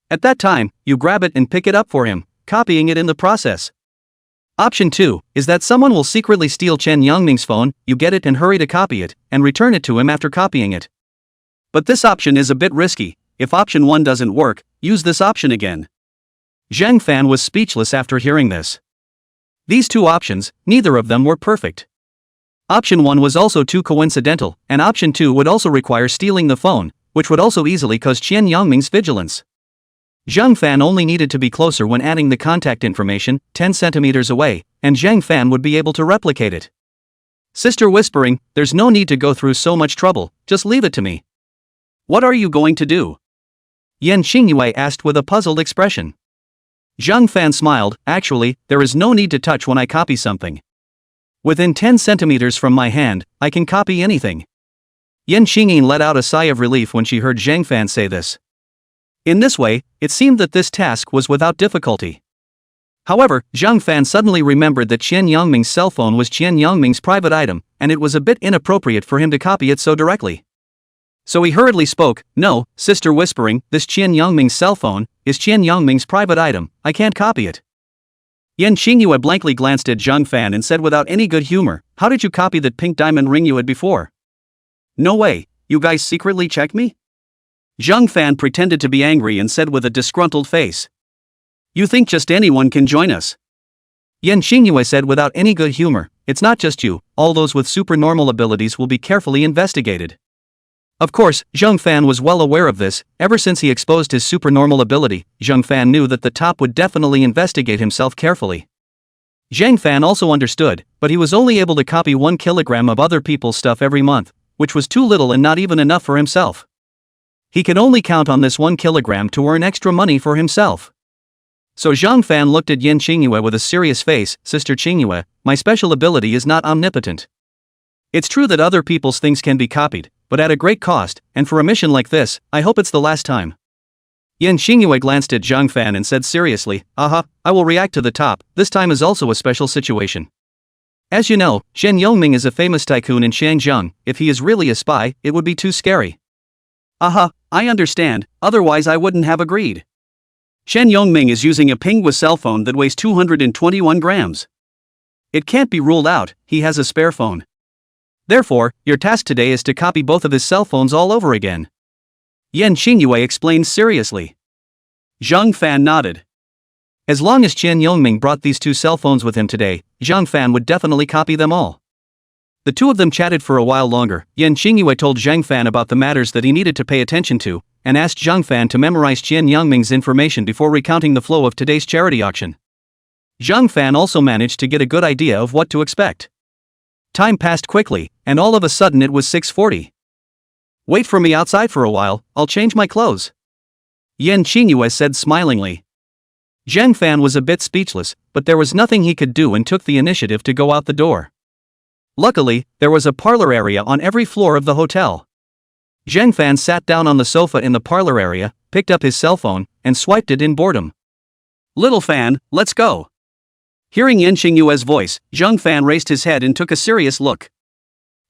At that time, you grab it and pick it up for him, copying it in the process. Option 2 is that someone will secretly steal Qian Yongming's phone, you get it and hurry to copy it, and return it to him after copying it. But this option is a bit risky. If option 1 doesn't work, use this option again. Zhang Fan was speechless after hearing this. These two options, neither of them were perfect. Option 1 was also too coincidental, and option 2 would also require stealing the phone, which would also easily cause Qian Yongming's vigilance. Zhang Fan only needed to be closer when adding the contact information, 10 centimeters away, and Zhang Fan would be able to replicate it. Sister Whispering, there's no need to go through so much trouble, just leave it to me. What are you going to do? Yan Qingyue asked with a puzzled expression. Zhang Fan smiled, actually, there is no need to touch when I copy something. Within 10 centimeters from my hand, I can copy anything. Yan Qingyue let out a sigh of relief when she heard Zhang Fan say this. In this way, it seemed that this task was without difficulty. However, Zhang Fan suddenly remembered that Qian Yongming's cell phone was Qian Yongming's private item, and it was a bit inappropriate for him to copy it so directly. So he hurriedly spoke, "No, Sister Whispering, this Qian Yongming's cell phone is Qian Yongming's private item, I can't copy it." Yan Qingyue blankly glanced at Zhang Fan and said without any good humor, "How did you copy that pink diamond ring you had before?" "No way, you guys secretly checked me?" Zhang Fan pretended to be angry and said with a disgruntled face. "You think just anyone can join us?" Yan Qingyue said without any good humor, "It's not just you, all those with supernormal abilities will be carefully investigated." Of course, Zhang Fan was well aware of this. Ever since he exposed his supernormal ability, Zhang Fan knew that the top would definitely investigate himself carefully. Zhang Fan also understood, but he was only able to copy 1 kilogram of other people's stuff every month, which was too little and not even enough for himself. He could only count on this 1 kilogram to earn extra money for himself. So Zhang Fan looked at Yan Qingyue with a serious face, "Sister Qingyue, my special ability is not omnipotent. It's true that other people's things can be copied, but at a great cost, and for a mission like this, I hope it's the last time." Yan Qingyue glanced at Zhang Fan and said seriously, "Aha, I will react to the top, this time is also a special situation. As you know, Qian Yongming is a famous tycoon in Xiangjiang, if he is really a spy, it would be too scary." "Aha, I understand, otherwise I wouldn't have agreed. Qian Yongming is using a Pinghua cell phone that weighs 221 grams. It can't be ruled out, he has a spare phone. Therefore, your task today is to copy both of his cell phones all over again. Yan Xingyue explained seriously. Zhang Fan nodded. As long as Qian Yongming brought these two cell phones with him today, Zhang Fan would definitely copy them all. The two of them chatted for a while longer. Yan Xingyue told Zhang Fan about the matters that he needed to pay attention to, and asked Zhang Fan to memorize Qian Yongming's information before recounting the flow of today's charity auction. Zhang Fan also managed to get a good idea of what to expect. Time passed quickly, and all of a sudden it was 6:40. Wait for me outside for a while, I'll change my clothes. Yan Xingyue said smilingly. Zhang Fan was a bit speechless, but there was nothing he could do and took the initiative to go out the door. Luckily, there was a parlor area on every floor of the hotel. Zhang Fan sat down on the sofa in the parlor area, picked up his cell phone, and swiped it in boredom. Little Fan, let's go. Hearing Yan Xingyue's voice, Zhang Fan raised his head and took a serious look.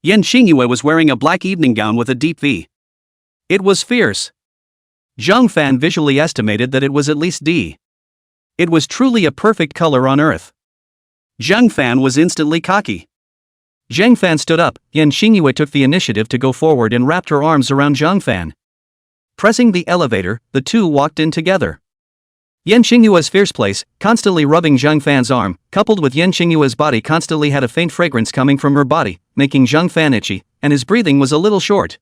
Yan Xingyue was wearing a black evening gown with a deep V. It was fierce. Zhang Fan visually estimated that it was at least D. It was truly a perfect color on earth. Zhang Fan was instantly cocky. Zhang Fan stood up. Yan Xingyue took the initiative to go forward and wrapped her arms around Zhang Fan. Pressing the elevator, the two walked in together. Yan Xingyue's fierce place, constantly rubbing Zhang Fan's arm, coupled with Yan Xingyue's body constantly had a faint fragrance coming from her body, making Zhang Fan itchy, and his breathing was a little short.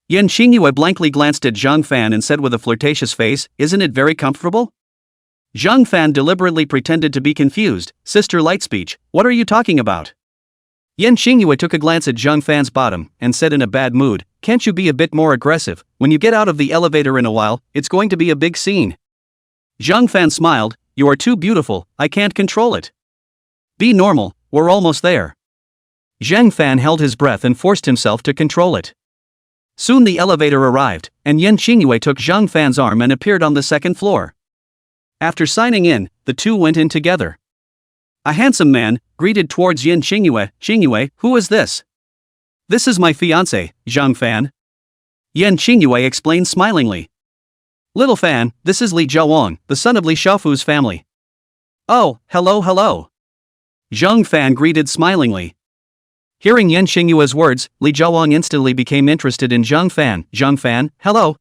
Yan Xingyue blankly glanced at Zhang Fan and said with a flirtatious face, "Isn't it very comfortable?" Zhang Fan deliberately pretended to be confused. "Sister Lightspeech, what are you talking about?" Yan Xingyue took a glance at Zhang Fan's bottom and said in a bad mood, "Can't you be a bit more aggressive? When you get out of the elevator in a while, it's going to be a big scene." Zhang Fan smiled, "You are too beautiful, I can't control it." "Be normal, we're almost there." Zhang Fan held his breath and forced himself to control it. Soon the elevator arrived, and Yan Xingyue took Zhang Fan's arm and appeared on the second floor. After signing in, the two went in together. A handsome man greeted towards Yan Xingyue. "Xingyue, who is this?" "This is my fiancé, Zhang Fan." Yan Xingyue explained smilingly. "Little Fan, this is Li Zhaowang, the son of Li Xiaofu's family." "Oh, hello. Zhang Fan greeted smilingly. Hearing Yan Xingyue's words, Li Zhaowang instantly became interested in Zhang Fan. "Zhang Fan, hello.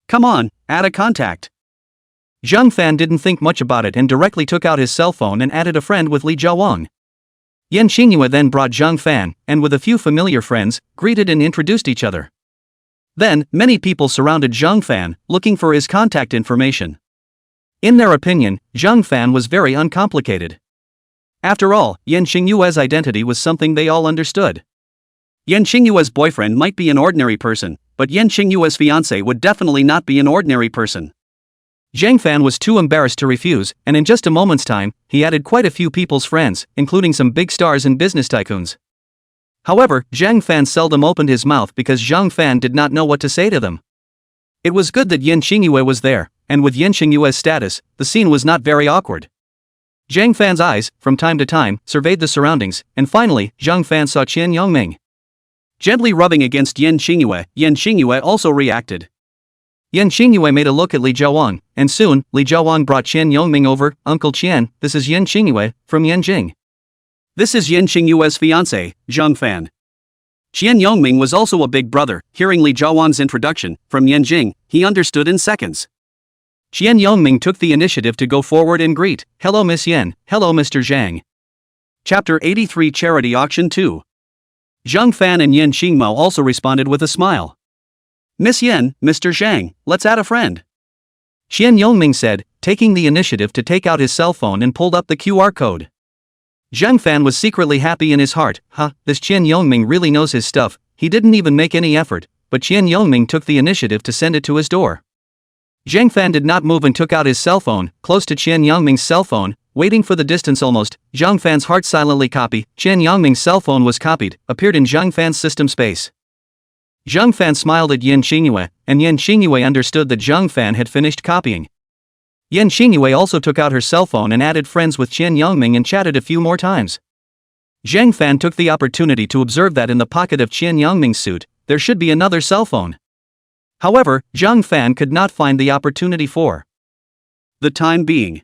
Come on, add a contact." Zhang Fan didn't think much about it and directly took out his cell phone and added a friend with Li Zhaowang. Yan Xingyue then brought Zhang Fan, and with a few familiar friends, greeted and introduced each other. Then, many people surrounded Zhang Fan, looking for his contact information. In their opinion, Zhang Fan was very uncomplicated. After all, Yan Xingyue's identity was something they all understood. Yan Xingyue's boyfriend might be an ordinary person, but Yan Xingyue's fiancé would definitely not be an ordinary person. Zhang Fan was too embarrassed to refuse, and in just a moment's time, he added quite a few people's friends, including some big stars and business tycoons. However, Zhang Fan seldom opened his mouth because Zhang Fan did not know what to say to them. It was good that Yan Xingyue was there, and with Yan Xingyue's status, the scene was not very awkward. Zhang Fan's eyes, from time to time, surveyed the surroundings, and finally, Zhang Fan saw Qian Yongming. Gently rubbing against Yan Xingyue also reacted. Yan Xingyue made a look at Li Zhaowang, and soon, Li Zhaowang brought Qian Yongming over. "Uncle Qian, this is Yan Xingyue, from Yanjing. This is Yan Xingyue's fiancé, Zhang Fan." Qian Yongming was also a big brother. Hearing Li Zhaowang's introduction, from Yanjing, he understood in seconds. Qian Yongming took the initiative to go forward and greet, "Hello Miss Yan, hello Mr. Zhang." Chapter 83 Charity Auction 2. Zhang Fan and Yan Xingmao also responded with a smile. "Miss Yan, Mr. Zhang, let's add a friend." Qian Yongming said, taking the initiative to take out his cell phone and pulled up the QR code. Zhang Fan was secretly happy in his heart. This Qian Yongming really knows his stuff. He didn't even make any effort, but Qian Yongming took the initiative to send it to his door. Zhang Fan did not move and took out his cell phone, close to Qian Yongming's cell phone, waiting for the distance almost. Zhang Fan's heart silently copy. Qian Yongming's cell phone was copied, appeared in Zhang Fan's system space. Zhang Fan smiled at Yan Xingyue, and Yan Xingyue understood that Zhang Fan had finished copying. Yan Xingyue also took out her cell phone and added friends with Qian Yongming and chatted a few more times. Zhang Fan took the opportunity to observe that in the pocket of Qian Yongming's suit, there should be another cell phone. However, Zhang Fan could not find the opportunity for the time being.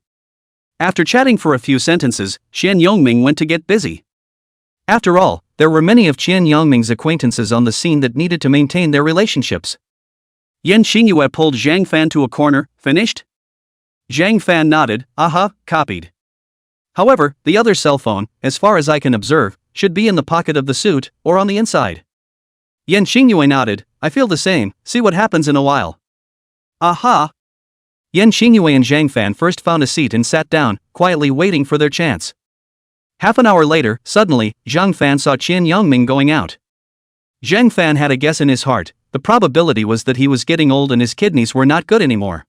After chatting for a few sentences, Qian Yongming went to get busy. After all, there were many of Qian Yongming's acquaintances on the scene that needed to maintain their relationships. Yan Xingyue pulled Zhang Fan to a corner. Finished? Zhang Fan nodded. Copied. However, the other cell phone, as far as I can observe, should be in the pocket of the suit, or on the inside. Yan Xingyue nodded. I feel the same, see what happens in a while. Yan Xingyue and Zhang Fan first found a seat and sat down, quietly waiting for their chance. Half an hour later, suddenly, Zhang Fan saw Qian Yongming going out. Zhang Fan had a guess in his heart. The probability was that he was getting old and his kidneys were not good anymore.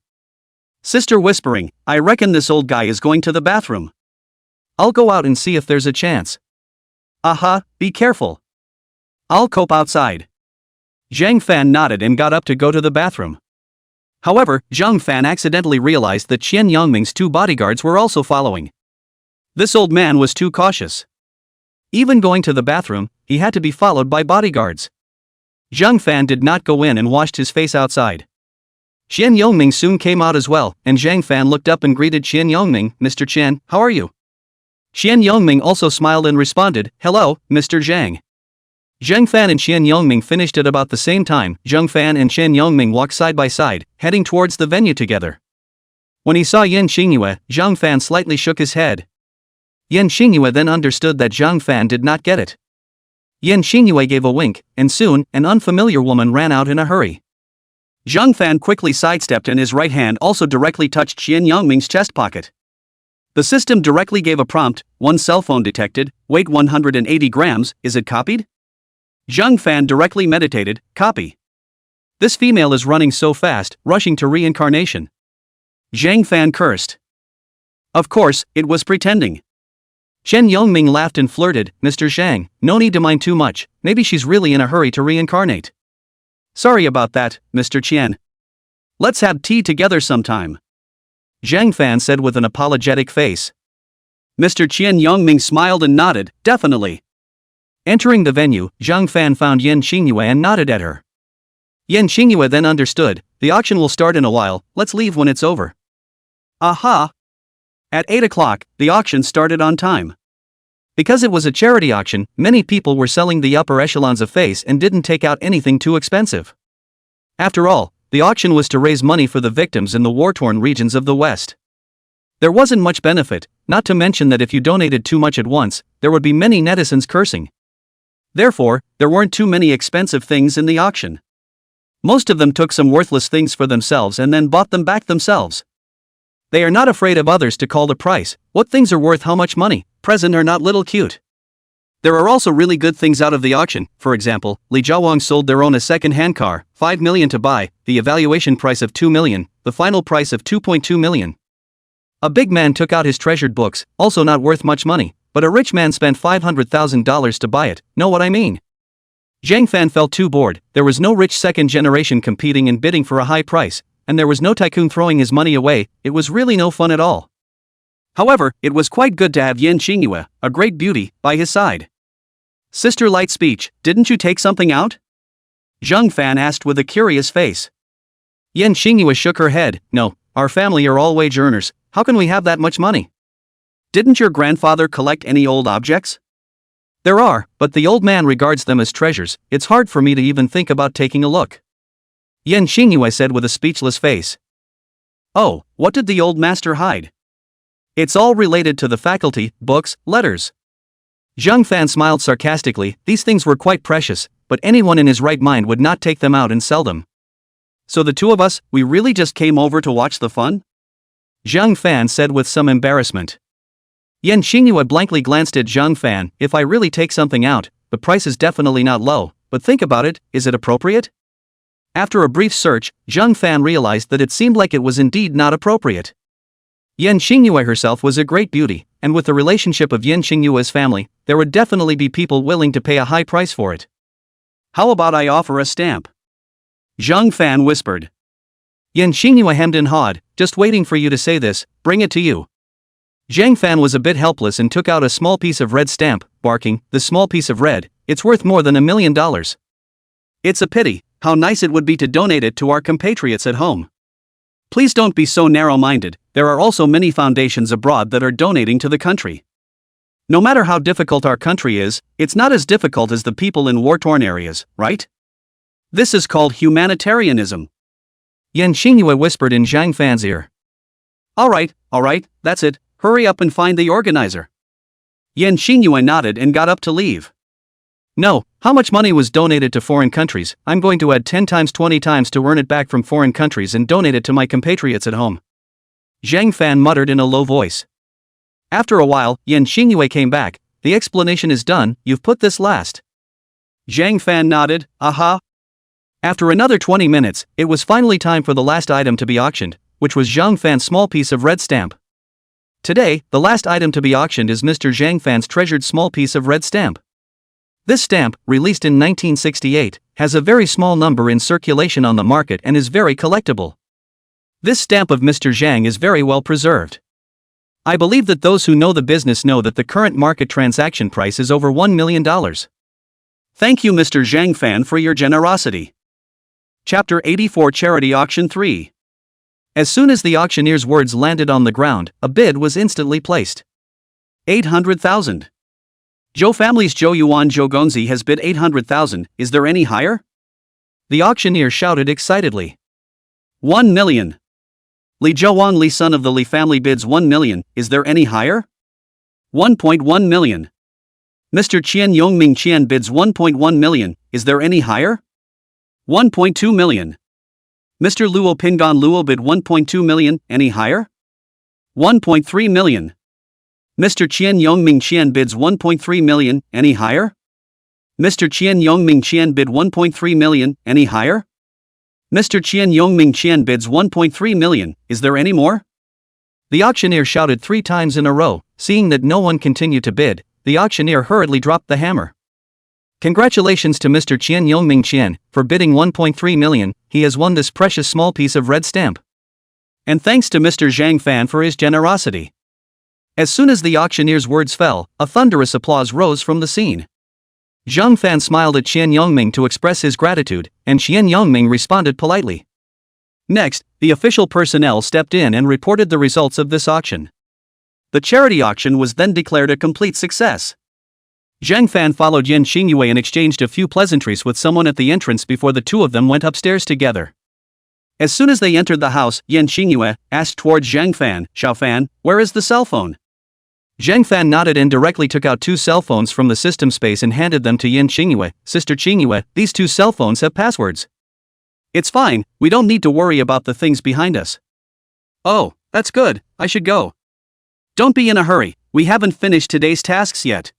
Sister whispering, I reckon this old guy is going to the bathroom. I'll go out and see if there's a chance. Be careful. I'll cope outside. Zhang Fan nodded and got up to go to the bathroom. However, Zhang Fan accidentally realized that Qian Yongming's 2 bodyguards were also following. This old man was too cautious. Even going to the bathroom, he had to be followed by bodyguards. Zhang Fan did not go in and washed his face outside. Qian Yongming soon came out as well, and Zhang Fan looked up and greeted Qian Yongming. Mr. Qian, how are you? Qian Yongming also smiled and responded, hello, Mr. Zhang. Zhang Fan and Qian Yongming finished at about the same time. Zhang Fan and Qian Yongming walked side by side, heading towards the venue together. When he saw Yan Xingyue, Zhang Fan slightly shook his head. Yan Xingyue then understood that Zhang Fan did not get it. Yan Xingyue gave a wink, and soon, an unfamiliar woman ran out in a hurry. Zhang Fan quickly sidestepped and his right hand also directly touched Qian Yongming's chest pocket. The system directly gave a prompt, one cell phone detected, weight 180 grams, is it copied? Zhang Fan directly meditated, copy. This female is running so fast, rushing to reincarnation. Zhang Fan cursed. Of course, it was pretending. Qian Yongming laughed and flirted, Mr. Zhang, no need to mind too much, maybe she's really in a hurry to reincarnate. Sorry about that, Mr. Qian. Let's have tea together sometime. Zhang Fan said with an apologetic face. Mr. Qian Yongming smiled and nodded, definitely. Entering the venue, Zhang Fan found Yan Xingyue and nodded at her. Yan Xingyue then understood, the auction will start in a while, let's leave when it's over. At 8 o'clock, the auction started on time. Because it was a charity auction, many people were selling the upper echelons of face and didn't take out anything too expensive. After all, the auction was to raise money for the victims in the war-torn regions of the West. There wasn't much benefit, not to mention that if you donated too much at once, there would be many netizens cursing. Therefore, there weren't too many expensive things in the auction. Most of them took some worthless things for themselves and then bought them back themselves. They are not afraid of others to call the price. What things are worth how much money? Present or not little cute. There are also really good things out of the auction. For example, Li Jiawang sold their own a second-hand car, 5 million to buy, the evaluation price of 2 million, the final price of 2.2 million. A big man took out his treasured books, also not worth much money, but a rich man spent $500,000 to buy it, know what I mean? Zhang Fan felt too bored, there was no rich second generation competing and bidding for a high price, and there was no tycoon throwing his money away, it was really no fun at all. However, it was quite good to have Yan Xingyue, a great beauty, by his side. Sister light speech, didn't you take something out? Zhang Fan asked with a curious face. Yan Xingyue shook her head, no, our family are all wage earners, how can we have that much money? Didn't your grandfather collect any old objects? There are, but the old man regards them as treasures, it's hard for me to even think about taking a look. Yan Xingyue said with a speechless face. Oh, what did the old master hide? It's all related to the faculty, books, letters. Zhang Fan smiled sarcastically, these things were quite precious, but anyone in his right mind would not take them out and sell them. So the two of us, we really just came over to watch the fun? Zhang Fan said with some embarrassment. Yan Xingyue blankly glanced at Zhang Fan, if I really take something out, the price is definitely not low, but think about it, is it appropriate? After a brief search, Zhang Fan realized that it seemed like it was indeed not appropriate. Yan Xingyue herself was a great beauty, and with the relationship of Yan Xingyue's family, there would definitely be people willing to pay a high price for it. How about I offer a stamp? Zhang Fan whispered. Yan Xingyue hemmed and hawed, just waiting for you to say this, bring it to you. Zhang Fan was a bit helpless and took out a small piece of red stamp, barking, this small piece of red, it's worth more than $1 million. It's a pity, how nice it would be to donate it to our compatriots at home. Please don't be so narrow-minded, there are also many foundations abroad that are donating to the country. No matter how difficult our country is, it's not as difficult as the people in war-torn areas, right? This is called humanitarianism. Yan Xingyue whispered in Zhang Fan's ear. Alright, that's it, hurry up and find the organizer. Yan Xingyue nodded and got up to leave. No, how much money was donated to foreign countries? I'm going to add 10 times 20 times to earn it back from foreign countries and donate it to my compatriots at home. Zhang Fan muttered in a low voice. After a while, Yan Xingyue came back. The explanation is done, you've put this last. Zhang Fan nodded, aha. After another 20 minutes, it was finally time for the last item to be auctioned, which was Zhang Fan's small piece of red stamp. Today, the last item to be auctioned is Mr. Zhang Fan's treasured small piece of red stamp. This stamp, released in 1968, has a very small number in circulation on the market and is very collectible. This stamp of Mr. Zhang is very well preserved. I believe that those who know the business know that the current market transaction price is over $1 million. Thank you, Mr. Zhang Fan, for your generosity. Chapter 84 Charity Auction 3. As soon as the auctioneer's words landed on the ground, a bid was instantly placed. 800,000. Zhou family's Zhou Yuan Zhou Gonzi has bid 800,000, is there any higher? The auctioneer shouted excitedly. 1 million. Li Zhouwang Li son of the Li family bids 1 million, is there any higher? 1.1 million. Mr. Qian Yongming Qian bids 1.1 million, is there any higher? 1.2 million. Mr. Luo Pingan Luo bid 1.2 million, any higher? 1.3 million. Mr. Qian Yongming Qian bids 1.3 million, any higher? Mr. Qian Yongming Qian bid 1.3 million, any higher? Mr. Qian Yongming Qian bids 1.3 million, is there any more? The auctioneer shouted 3 times in a row. Seeing that no one continued to bid, the auctioneer hurriedly dropped the hammer. Congratulations to Mr. Qian Yongming Qian for bidding 1.3 million, he has won this precious small piece of red stamp. And thanks to Mr. Zhang Fan for his generosity. As soon as the auctioneer's words fell, a thunderous applause rose from the scene. Zhang Fan smiled at Qian Yongming to express his gratitude, and Qian Yongming responded politely. Next, the official personnel stepped in and reported the results of this auction. The charity auction was then declared a complete success. Zhang Fan followed Yan Xingyue and exchanged a few pleasantries with someone at the entrance before the two of them went upstairs together. As soon as they entered the house, Yan Xingyue asked towards Zhang Fan, "Xiao Fan, where is the cell phone?" Zhang Fan nodded and directly took out 2 cell phones from the system space and handed them to Yan Xingyue. "Sister Xingyue, these 2 cell phones have passwords." "It's fine, we don't need to worry about the things behind us." "Oh, that's good, I should go." "Don't be in a hurry, we haven't finished today's tasks yet."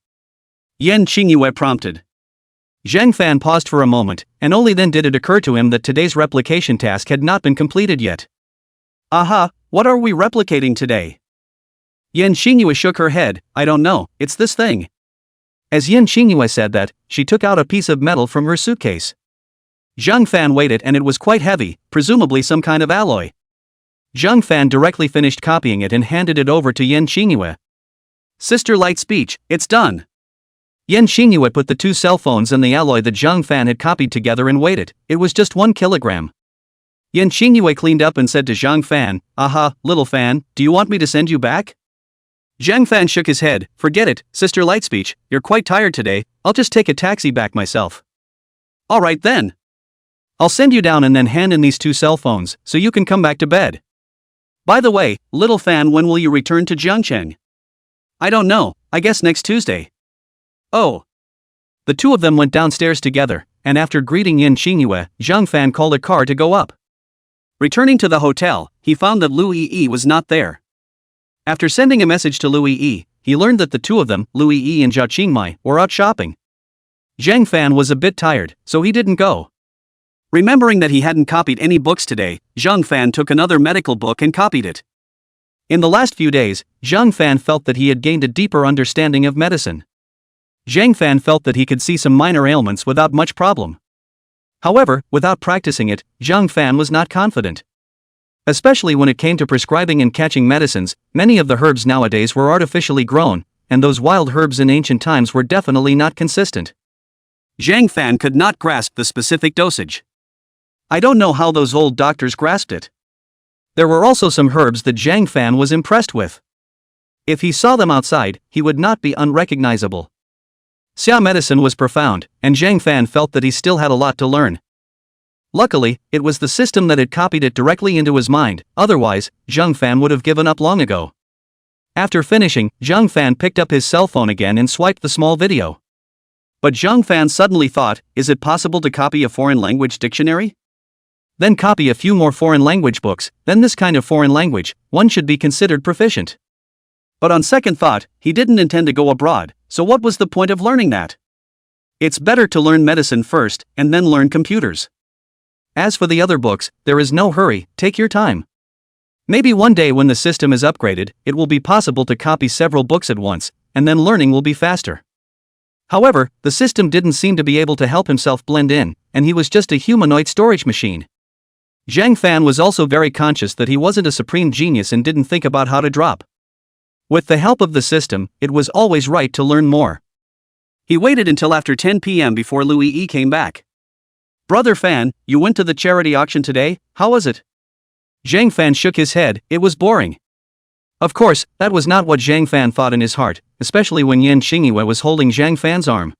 Yan Xingyue prompted. Zhang Fan paused for a moment, and only then did it occur to him that today's replication task had not been completed yet. "Aha, what are we replicating today?" Yan Xingyue shook her head. "I don't know, it's this thing." As Yan Xingyue said that, she took out a piece of metal from her suitcase. Zhang Fan weighed it and it was quite heavy, presumably some kind of alloy. Zhang Fan directly finished copying it and handed it over to Yan Xingyue. "Sister Light Speech, it's done." Yan Xingyue put the 2 cell phones and the alloy that Zhang Fan had copied together and weighed it. It was just 1 kilogram. Yan Xingyue cleaned up and said to Zhang Fan, "Aha, little Fan, do you want me to send you back?" Zhang Fan shook his head. "Forget it, Sister Lightspeech, you're quite tired today, I'll just take a taxi back myself." "Alright then. I'll send you down and then hand in these 2 cell phones, so you can come back to bed." "By the way, little Fan, when will you return to Jiangcheng?" "I don't know, I guess next Tuesday." "Oh." The 2 of them went downstairs together, and after greeting Yan Xingyue, Zhang Fan called a car to go up. Returning to the hotel, he found that Lu Yi was not there. After sending a message to Lu Yi, he learned that the 2 of them, Lu Yi and Zhao Qingmai, were out shopping. Zhang Fan was a bit tired, so he didn't go. Remembering that he hadn't copied any books today, Zhang Fan took another medical book and copied it. In the last few days, Zhang Fan felt that he had gained a deeper understanding of medicine. Zhang Fan felt that he could see some minor ailments without much problem. However, without practicing it, Zhang Fan was not confident. Especially when it came to prescribing and catching medicines, many of the herbs nowadays were artificially grown, and those wild herbs in ancient times were definitely not consistent. Zhang Fan could not grasp the specific dosage. I don't know how those old doctors grasped it. There were also some herbs that Zhang Fan was impressed with. If he saw them outside, he would not be unrecognizable. Xia medicine was profound, and Zhang Fan felt that he still had a lot to learn. Luckily, it was the system that had copied it directly into his mind, otherwise, Zhang Fan would have given up long ago. After finishing, Zhang Fan picked up his cell phone again and swiped the small video. But Zhang Fan suddenly thought, is it possible to copy a foreign language dictionary? Then copy a few more foreign language books, then this kind of foreign language, one should be considered proficient. But on second thought, he didn't intend to go abroad, so what was the point of learning that? It's better to learn medicine first, and then learn computers. As for the other books, there is no hurry, take your time. Maybe one day when the system is upgraded, it will be possible to copy several books at once, and then learning will be faster. However, the system didn't seem to be able to help himself blend in, and he was just a humanoid storage machine. Zhang Fan was also very conscious that he wasn't a supreme genius and didn't think about how to drop. With the help of the system, it was always right to learn more. He waited until after 10 p.m. before Louis E came back. Brother Fan, you went to the charity auction today, how was it? Zhang Fan shook his head, it was boring. Of course, that was not what Zhang Fan thought in his heart, especially when Yan Xingyue was holding Zhang Fan's arm.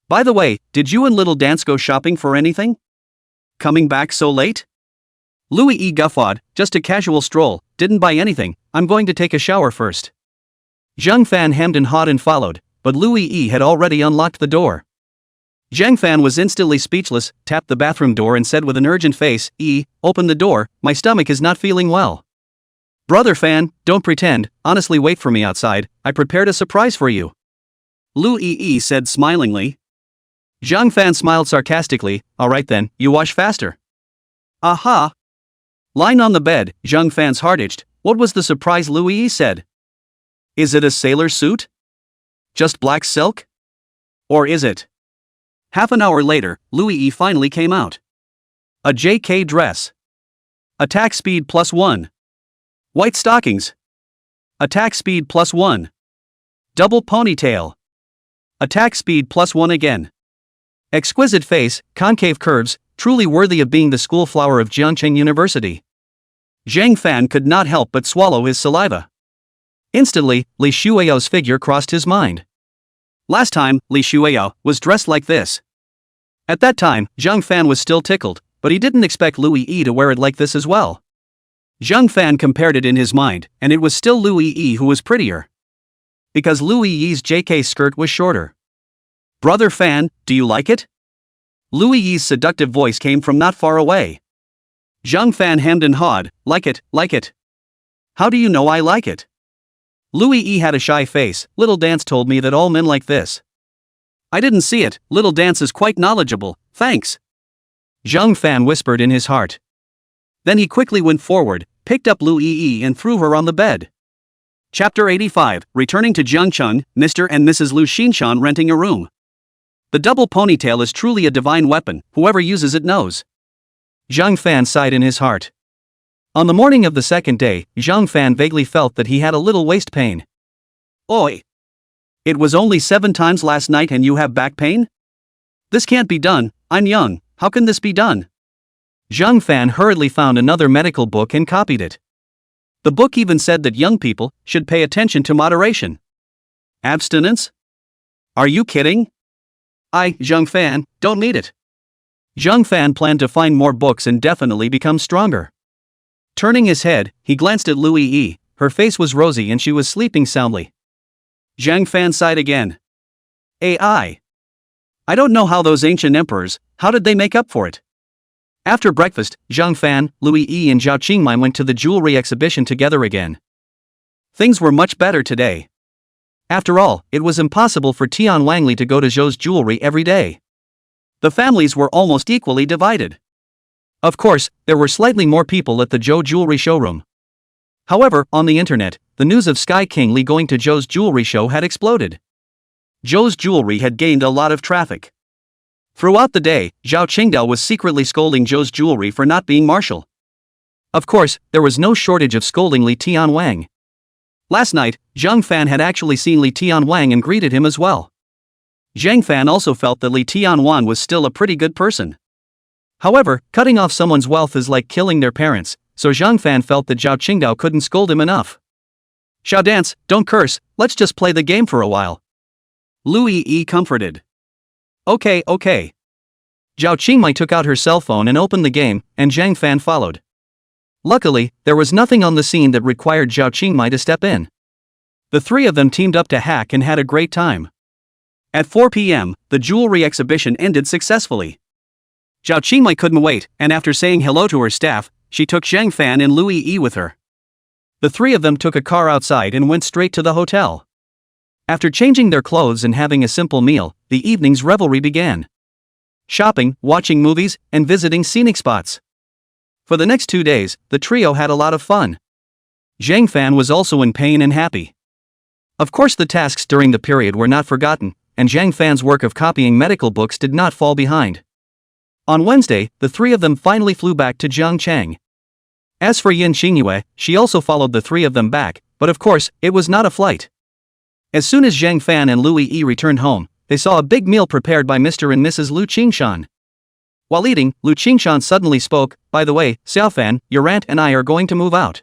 By the way, did you and Little Dance go shopping for anything? Coming back so late? Louis E guffawed, just a casual stroll, didn't buy anything, I'm going to take a shower first. Zhang Fan hemmed and hawed and followed, but Louis E had already unlocked the door. Zhang Fan was instantly speechless, tapped the bathroom door and said with an urgent face, open the door, my stomach is not feeling well. Brother Fan, don't pretend, honestly wait for me outside, I prepared a surprise for you. Louis E said smilingly. Zhang Fan smiled sarcastically, alright then, you wash faster. Aha! Lying on the bed, Zhang Fan's heart itched, what was the surprise Louis E said? Is it a sailor suit? Just black silk? Or is it? Half an hour later, Louis E finally came out. A JK dress. Attack speed +1. White stockings. Attack speed +1. Double ponytail. Attack speed +1 again. Exquisite face, concave curves, truly worthy of being the school flower of Jiangcheng University. Zhang Fan could not help but swallow his saliva. Instantly, Li Shuiao's figure crossed his mind. Last time, Li Shuiao was dressed like this. At that time, Zhang Fan was still tickled, but he didn't expect Louis E to wear it like this as well. Zhang Fan compared it in his mind, and it was still Louis E who was prettier. Because Louis Yi's JK skirt was shorter. Brother Fan, do you like it? Louis Yi's seductive voice came from not far away. Zhang Fan hemmed and hawed, like it, like it. How do you know I like it? Louis E had a shy face, Little Dance told me that all men like this. I didn't see it, Little Dance is quite knowledgeable, thanks. Zhang Fan whispered in his heart. Then he quickly went forward, picked up Louis E and threw her on the bed. Chapter 85, Returning to Jiangcheng, Mr. and Mrs. Lu Xinshan renting a room. The double ponytail is truly a divine weapon, whoever uses it knows. Zhang Fan sighed in his heart. On the morning of the second day, Zhang Fan vaguely felt that he had a little waist pain. Oi! It was only 7 times last night and you have back pain? This can't be done, I'm young, how can this be done? Zhang Fan hurriedly found another medical book and copied it. The book even said that young people should pay attention to moderation. Abstinence? Are you kidding? Zhang Fan, don't need it. Zhang Fan planned to find more books and definitely become stronger. Turning his head, he glanced at Louis E. Her face was rosy and she was sleeping soundly. Zhang Fan sighed again. I don't know how those ancient emperors, how did they make up for it? After breakfast, Zhang Fan, Louis E. and Zhao Qingmai went to the jewelry exhibition together again. Things were much better today. After all, it was impossible for Tian Wangli to go to Zhou's jewelry every day. The families were almost equally divided. Of course, there were slightly more people at the Zhou jewelry showroom. However, on the internet, the news of Sky King Li going to Zhou's jewelry show had exploded. Zhou's jewelry had gained a lot of traffic. Throughout the day, Zhao Qingdao was secretly scolding Zhou's jewelry for not being martial. Of course, there was no shortage of scolding Li Tianwang. Last night, Zhang Fan had actually seen Li Tianwang and greeted him as well. Zhang Fan also felt that Li Tianwan was still a pretty good person. However, cutting off someone's wealth is like killing their parents, so Zhang Fan felt that Zhao Qingdao couldn't scold him enough. Shall dance, don't curse, let's just play the game for a while. Lu Yi comforted. Okay. Zhao Qingmai took out her cell phone and opened the game, and Zhang Fan followed. Luckily, there was nothing on the scene that required Zhao Qingmai to step in. The three of them teamed up to hack and had a great time. At 4 p.m., the jewelry exhibition ended successfully. Zhao Qingmai couldn't wait, and after saying hello to her staff, she took Zhang Fan and Lu Yi with her. The three of them took a car outside and went straight to the hotel. After changing their clothes and having a simple meal, the evening's revelry began. Shopping, watching movies, and visiting scenic spots. For the next 2 days, the trio had a lot of fun. Zhang Fan was also in pain and happy. Of course, the tasks during the period were not forgotten, and Zhang Fan's work of copying medical books did not fall behind. On Wednesday, the three of them finally flew back to Jiangchang. As for Yin Xingyue, she also followed the three of them back, but of course, it was not a flight. As soon as Zhang Fan and Lu Yi returned home, they saw a big meal prepared by Mr. and Mrs. Lu Qingshan. While eating, Lu Qingshan suddenly spoke, "By the way, Xiao Fan, your aunt and I are going to move out."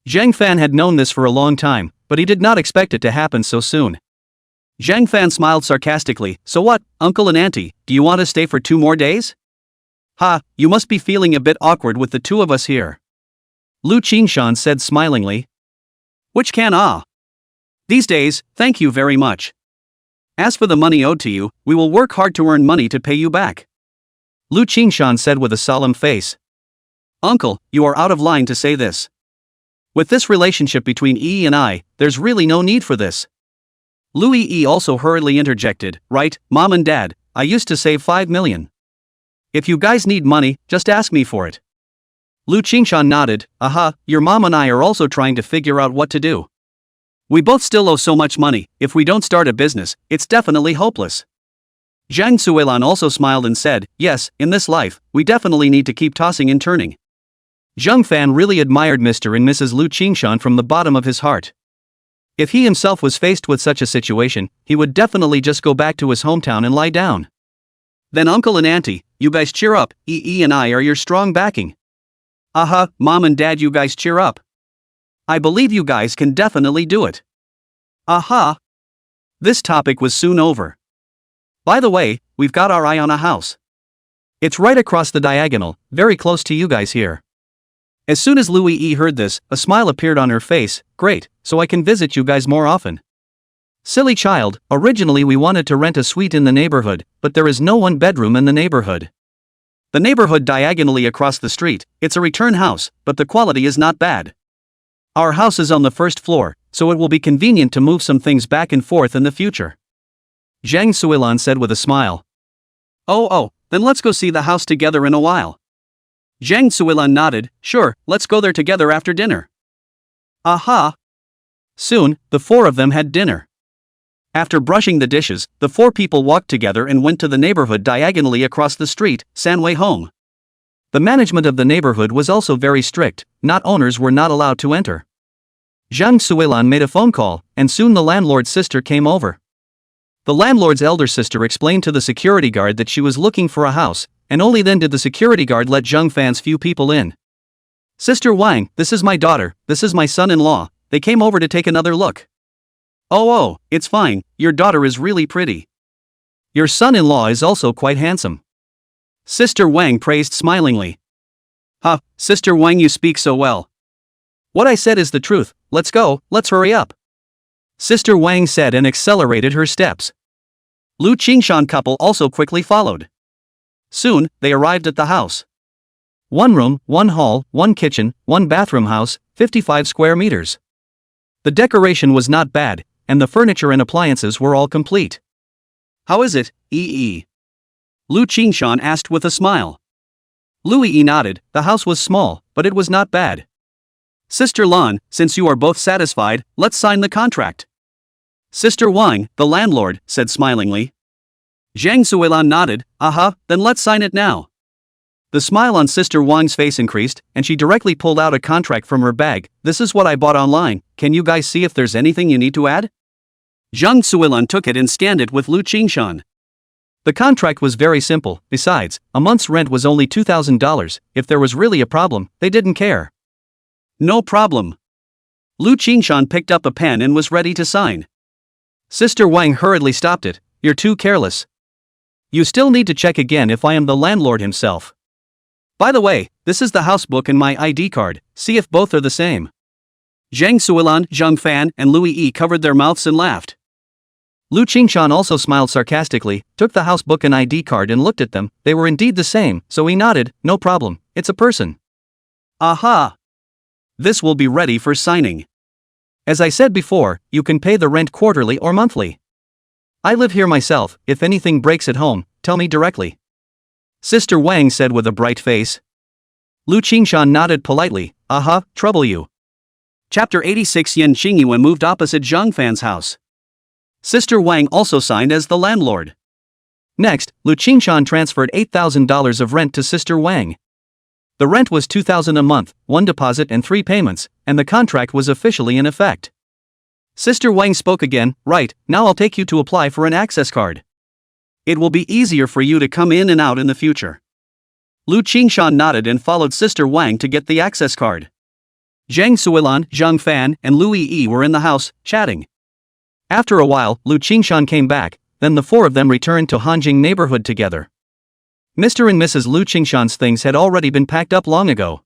Zhang Fan had known this for a long time, but he did not expect it to happen so soon. Zhang Fan smiled sarcastically, "So what, uncle and auntie, do you want to stay for 2 more days?" "Ha, you must be feeling a bit awkward with the two of us here," Lu Qingshan said smilingly. "Which can These days, thank you very much. As for the money owed to you, we will work hard to earn money to pay you back," Lu Qingshan said with a solemn face. "Uncle, you are out of line to say this. With this relationship between Yi and I, there's really no need for this." Lu Yi also hurriedly interjected, "Right, Mom and Dad, I used to save 5 million. If you guys need money, just ask me for it." Lu Qingshan nodded, "Aha, your mom and I are also trying to figure out what to do. We both still owe so much money, if we don't start a business, it's definitely hopeless." Zhang Suilan also smiled and said, "Yes, in this life, we definitely need to keep tossing and turning." Zhang Fan really admired Mr. and Mrs. Lu Qingshan from the bottom of his heart. If he himself was faced with such a situation, he would definitely just go back to his hometown and lie down. "Then uncle and auntie, you guys cheer up, Yi and I are your strong backing. Aha, Mom and Dad, you guys cheer up. I believe you guys can definitely do it. Aha." This topic was soon over. "By the way, we've got our eye on a house. It's right across the diagonal, very close to you guys here." As soon as Lu Yi heard this, a smile appeared on her face. "Great, so I can visit you guys more often." "Silly child, originally we wanted to rent a suite in the neighborhood, but there is no one-bedroom in the neighborhood. The neighborhood diagonally across the street, it's a return house, but the quality is not bad. Our house is on the first floor, so it will be convenient to move some things back and forth in the future," Zhang Suilan said with a smile. Oh, then let's go see the house together in a while." Zhang Suilan nodded, "Sure, let's go there together after dinner." Aha! Soon, the four of them had dinner. After brushing the dishes, the four people walked together and went to the neighborhood diagonally across the street, Sanwei Home. The management of the neighborhood was also very strict, not owners were not allowed to enter. Zhang Suilan made a phone call, and soon the landlord's sister came over. The landlord's elder sister explained to the security guard that she was looking for a house, and only then did the security guard let Zhang Fan's few people in. "Sister Wang, this is my daughter, this is my son-in-law, they came over to take another look." Oh, it's fine, your daughter is really pretty. Your son-in-law is also quite handsome," Sister Wang praised smilingly. "Ha, Sister Wang, you speak so well. What I said is the truth, let's go, let's hurry up," Sister Wang said and accelerated her steps. Lu Qingshan couple also quickly followed. Soon, they arrived at the house. 1 room, 1 hall, 1 kitchen, 1 bathroom house, 55 square meters. The decoration was not bad, and the furniture and appliances were all complete. "How is it, Yi?" Lu Qingshan asked with a smile. Lu Yi nodded, the house was small, but it was not bad. "Sister Lan, since you are both satisfied, let's sign the contract," Sister Wang, the landlord, said smilingly. Zhang Suilan nodded, "Aha, then let's sign it now." The smile on Sister Wang's face increased, and she directly pulled out a contract from her bag. "This is what I bought online, can you guys see if there's anything you need to add?" Zhang Suilan took it and scanned it with Lu Qingshan. The contract was very simple, besides, a month's rent was only $2,000, if there was really a problem, they didn't care. "No problem. Lu Qingshan picked up a pen and was ready to sign. Sister Wang hurriedly stopped it. You're too careless. You still need to check again if I am the landlord himself. By the way, this is the house book and my ID card, see if both are the same. Zhang Suilan, Zhang Fan, and Louis Yi covered their mouths and laughed. Lu Qingshan also smiled sarcastically, took the house book and ID card and looked at them. They were indeed the same, so he nodded. No problem, it's a person. Aha! This will be ready for signing. As I said before, you can pay the rent quarterly or monthly. I live here myself, if anything breaks at home, tell me directly. Sister Wang said with a bright face. Lu Qingshan nodded politely. Trouble you. Chapter 86. Yan Xingyue moved opposite Zhang Fan's house. Sister Wang also signed as the landlord. Next, Lu Qingshan transferred $8,000 of rent to Sister Wang. The rent was $2,000 a month, 1 deposit and 3 payments, and the contract was officially in effect. Sister Wang spoke again. Right, now I'll take you to apply for an access card. It will be easier for you to come in and out in the future. Lu Qingshan nodded and followed Sister Wang to get the access card. Zhang Suilan, Zhang Fan, and Louis Yi were in the house, chatting. After a while, Lu Qingshan came back, then the 4 of them returned to Hanjing neighborhood together. Mr. and Mrs. Lu Qingshan's things had already been packed up long ago.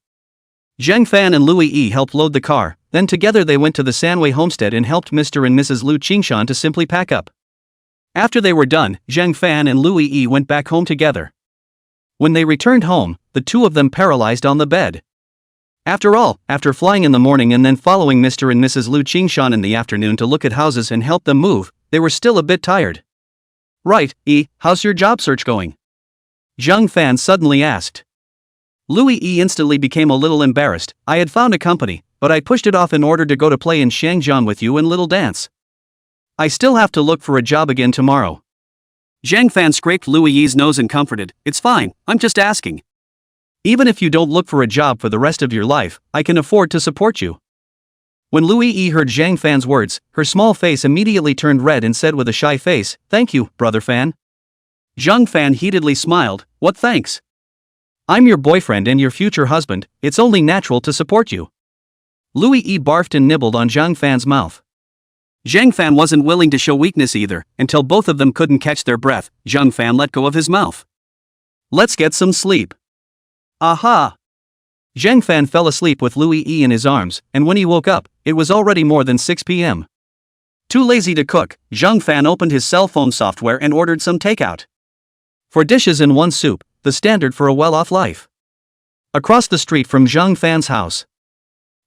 Zhang Fan and Louis Yi helped load the car, then together they went to the Sanwei homestead and helped Mr. and Mrs. Lu Qingshan to simply pack up. After they were done, Zhang Fan and Louis Yi went back home together. When they returned home, the 2 of them paralyzed on the bed. After all, after flying in the morning and then following Mr. and Mrs. Lu Qingshan in the afternoon to look at houses and help them move, they were still a bit tired. Right, Yi, how's your job search going? Zhang Fan suddenly asked. Louis Yi instantly became a little embarrassed. I had found a company, but I pushed it off in order to go to play in Shangjiang with you and Little Dance. I still have to look for a job again tomorrow. Zhang Fan scraped Louis Yi's nose and comforted. It's fine, I'm just asking. Even if you don't look for a job for the rest of your life, I can afford to support you. When Louis Yi heard Zhang Fan's words, her small face immediately turned red and said with a shy face, Thank you, Brother Fan. Zhang Fan heatedly smiled. What thanks? I'm your boyfriend and your future husband, it's only natural to support you. Louis Yi barfed and nibbled on Zhang Fan's mouth. Zhang Fan wasn't willing to show weakness either. Until both of them couldn't catch their breath, Zhang Fan let go of his mouth. Let's get some sleep. Aha! Zhang Fan fell asleep with Louis Yi in his arms, and when he woke up, it was already more than 6 p.m. Too lazy to cook, Zhang Fan opened his cell phone software and ordered some takeout. 4 dishes and 1 soup, the standard for a well-off life. Across the street from Zhang Fan's house,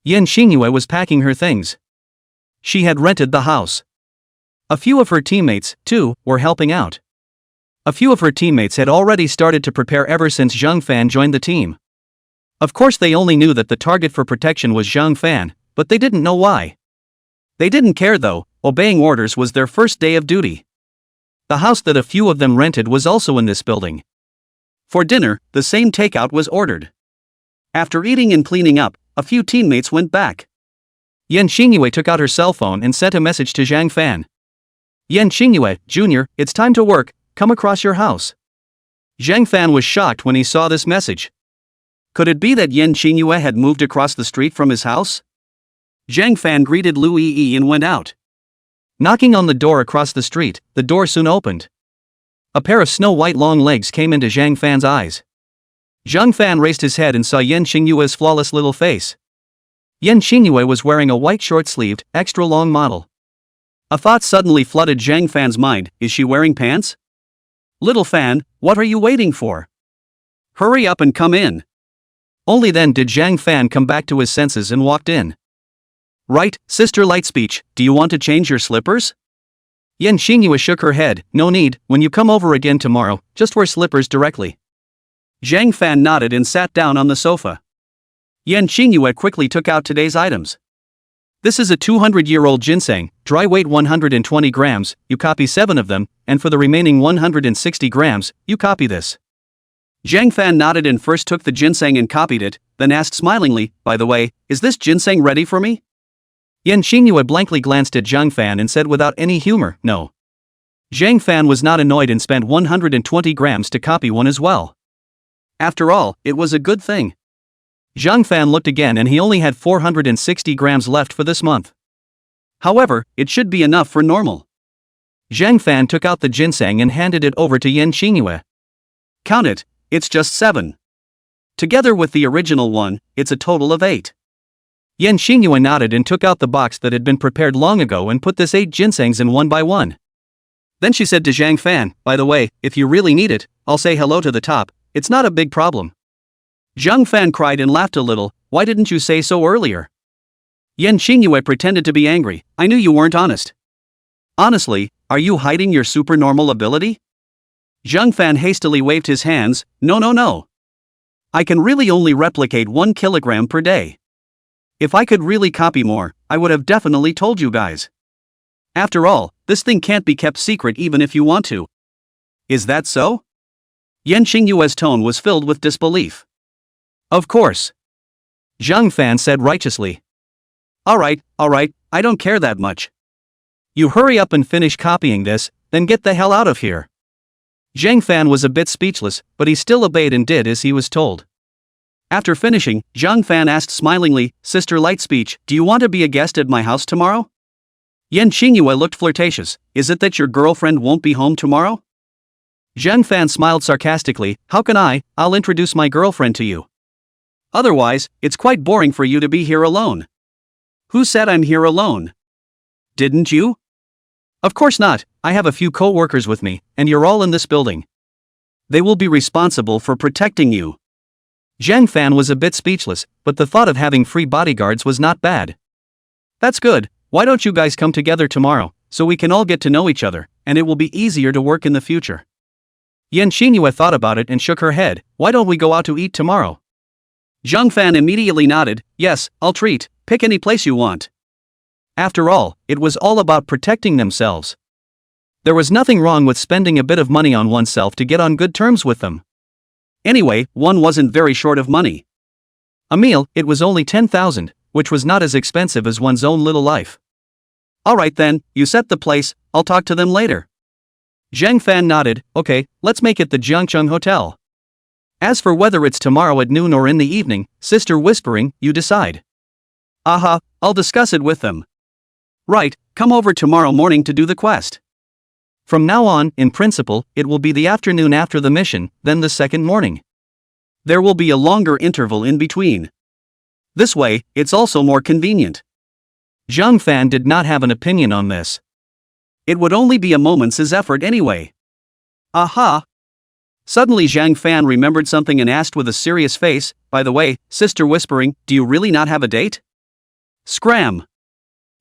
Yan Xingyue was packing her things. She had rented the house. A few of her teammates, too, were helping out. A few of her teammates had already started to prepare ever since Zhang Fan joined the team. Of course they only knew that the target for protection was Zhang Fan, but they didn't know why. They didn't care though, obeying orders was their first day of duty. The house that a few of them rented was also in this building. For dinner, the same takeout was ordered. After eating and cleaning up, a few teammates went back. Yan Xingyue took out her cell phone and sent a message to Zhang Fan. Yan Xingyue, Jr., it's time to work, come across your house. Zhang Fan was shocked when he saw this message. Could it be that Yan Xingyue had moved across the street from his house? Zhang Fan greeted Louis Yi and went out. Knocking on the door across the street, the door soon opened. A pair of snow-white long legs came into Zhang Fan's eyes. Zhang Fan raised his head and saw Yan Xingyue's flawless little face. Yan Xingyue was wearing a white short-sleeved, extra-long model. A thought suddenly flooded Zhang Fan's mind. Is she wearing pants? Little Fan, what are you waiting for? Hurry up and come in. Only then did Zhang Fan come back to his senses and walked in. Right, Sister Lightspeech, do you want to change your slippers? Yan Xingyue shook her head. No need, when you come over again tomorrow, just wear slippers directly. Zhang Fan nodded and sat down on the sofa. Yan Xingyue quickly took out today's items. This is a 200-year-old ginseng, dry weight 120 grams, you copy 7 of them, and for the remaining 160 grams, you copy this. Zhang Fan nodded and first took the ginseng and copied it, then asked smilingly, by the way, is this ginseng ready for me? Yan Xingyue blankly glanced at Zhang Fan and said without any humor, no. Zhang Fan was not annoyed and spent 120 grams to copy one as well. After all, it was a good thing. Zhang Fan looked again and he only had 460 grams left for this month. However, it should be enough for normal. Zhang Fan took out the ginseng and handed it over to Yan Xingyue. Count it, it's just 7. Together with the original one, it's a total of 8. Yan Xingyue nodded and took out the box that had been prepared long ago and put this 8 ginsengs in one by one. Then she said to Zhang Fan, by the way, if you really need it, I'll say hello to the top, it's not a big problem. Zhang Fan cried and laughed a little, why didn't you say so earlier? Yan Xingyue pretended to be angry, I knew you weren't honest. Honestly, are you hiding your supernormal ability? Zhang Fan hastily waved his hands, no. I can really only replicate 1 kilogram per day. If I could really copy more, I would have definitely told you guys. After all, this thing can't be kept secret even if you want to. Is that so? Yan Xingyue's tone was filled with disbelief. Of course. Zhang Fan said righteously. Alright, I don't care that much. You hurry up and finish copying this, then get the hell out of here. Zhang Fan was a bit speechless, but he still obeyed and did as he was told. After finishing, Zhang Fan asked smilingly, Sister Lightspeech, do you want to be a guest at my house tomorrow? Yan Xingyue looked flirtatious, is it that your girlfriend won't be home tomorrow? Zhang Fan smiled sarcastically, how can I'll introduce my girlfriend to you. Otherwise, it's quite boring for you to be here alone. Who said I'm here alone? Didn't you? Of course not, I have a few co-workers with me, and you're all in this building. They will be responsible for protecting you. Zhang Fan was a bit speechless, but the thought of having free bodyguards was not bad. That's good, why don't you guys come together tomorrow, so we can all get to know each other, and it will be easier to work in the future. Yan Xingyue thought about it and shook her head, why don't we go out to eat tomorrow? Zhang Fan immediately nodded, yes, I'll treat, pick any place you want. After all, it was all about protecting themselves. There was nothing wrong with spending a bit of money on oneself to get on good terms with them. Anyway, one wasn't very short of money. A meal, it was only 10,000, which was not as expensive as one's own little life. Alright then, you set the place, I'll talk to them later. Zhang Fan nodded, okay, let's make it the Jiangcheng Hotel. As for whether it's tomorrow at noon or in the evening, Sister Whispering, you decide. Aha, I'll discuss it with them. Right, come over tomorrow morning to do the quest. From now on, in principle, it will be the afternoon after the mission, then the second morning. There will be a longer interval in between. This way, it's also more convenient. Zhang Fan did not have an opinion on this. It would only be a moment's effort anyway. Aha! Suddenly Zhang Fan remembered something and asked with a serious face, by the way, Sister Whispering, do you really not have a date? Scram!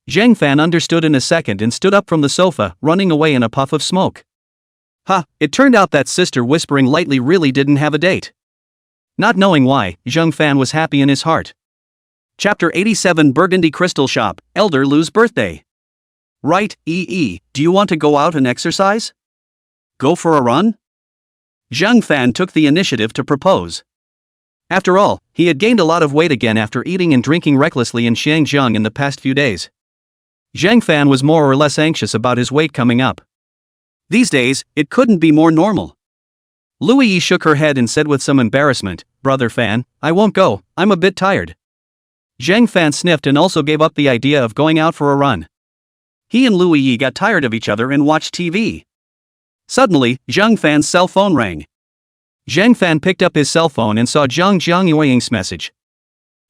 Zhang Fan understood in a second and stood up from the sofa, running away in a puff of smoke. It turned out that Sister Whispering lightly really didn't have a date. Not knowing why, Zhang Fan was happy in his heart. Chapter 87 Burgundy Crystal Shop, Elder Lu's birthday. Right, do you want to go out and exercise? Go for a run? Zhang Fan took the initiative to propose. After all, he had gained a lot of weight again after eating and drinking recklessly in Xiangjiang in the past few days. Zhang Fan was more or less anxious about his weight coming up. These days, it couldn't be more normal. Lu Yi shook her head and said with some embarrassment, Brother Fan, I won't go, I'm a bit tired. Zhang Fan sniffed and also gave up the idea of going out for a run. He and Lu Yi got tired of each other and watched TV. Suddenly, Zhang Fan's cell phone rang. Zhang Fan picked up his cell phone and saw Zhang Jiangyuing's message.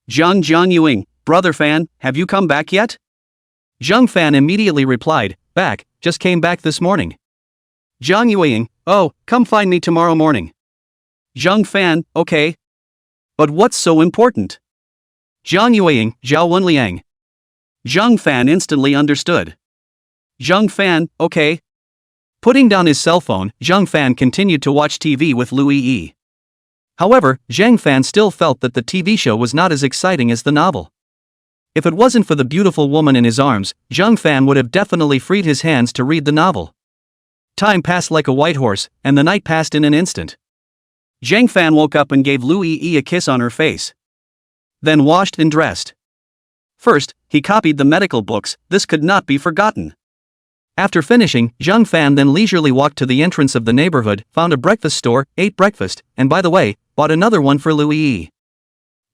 Zhang Jiangyuing, Brother Fan, have you come back yet? Zhang Fan immediately replied, back, just came back this morning. Zhang Yuing, oh, come find me tomorrow morning. Zhang Fan, okay. But what's so important? Zhang Yuing, Zhao Wenliang. Zhang Fan instantly understood. Zhang Fan, okay. Putting down his cell phone, Zhang Fan continued to watch TV with Lu Yi. However, Zhang Fan still felt that the TV show was not as exciting as the novel. If it wasn't for the beautiful woman in his arms, Zhang Fan would have definitely freed his hands to read the novel. Time passed like a white horse, and the night passed in an instant. Zhang Fan woke up and gave Lu Yi a kiss on her face. Then washed and dressed. First, he copied the medical books, this could not be forgotten. After finishing, Zhang Fan then leisurely walked to the entrance of the neighborhood, found a breakfast store, ate breakfast, and by the way, bought another one for Lu Yi.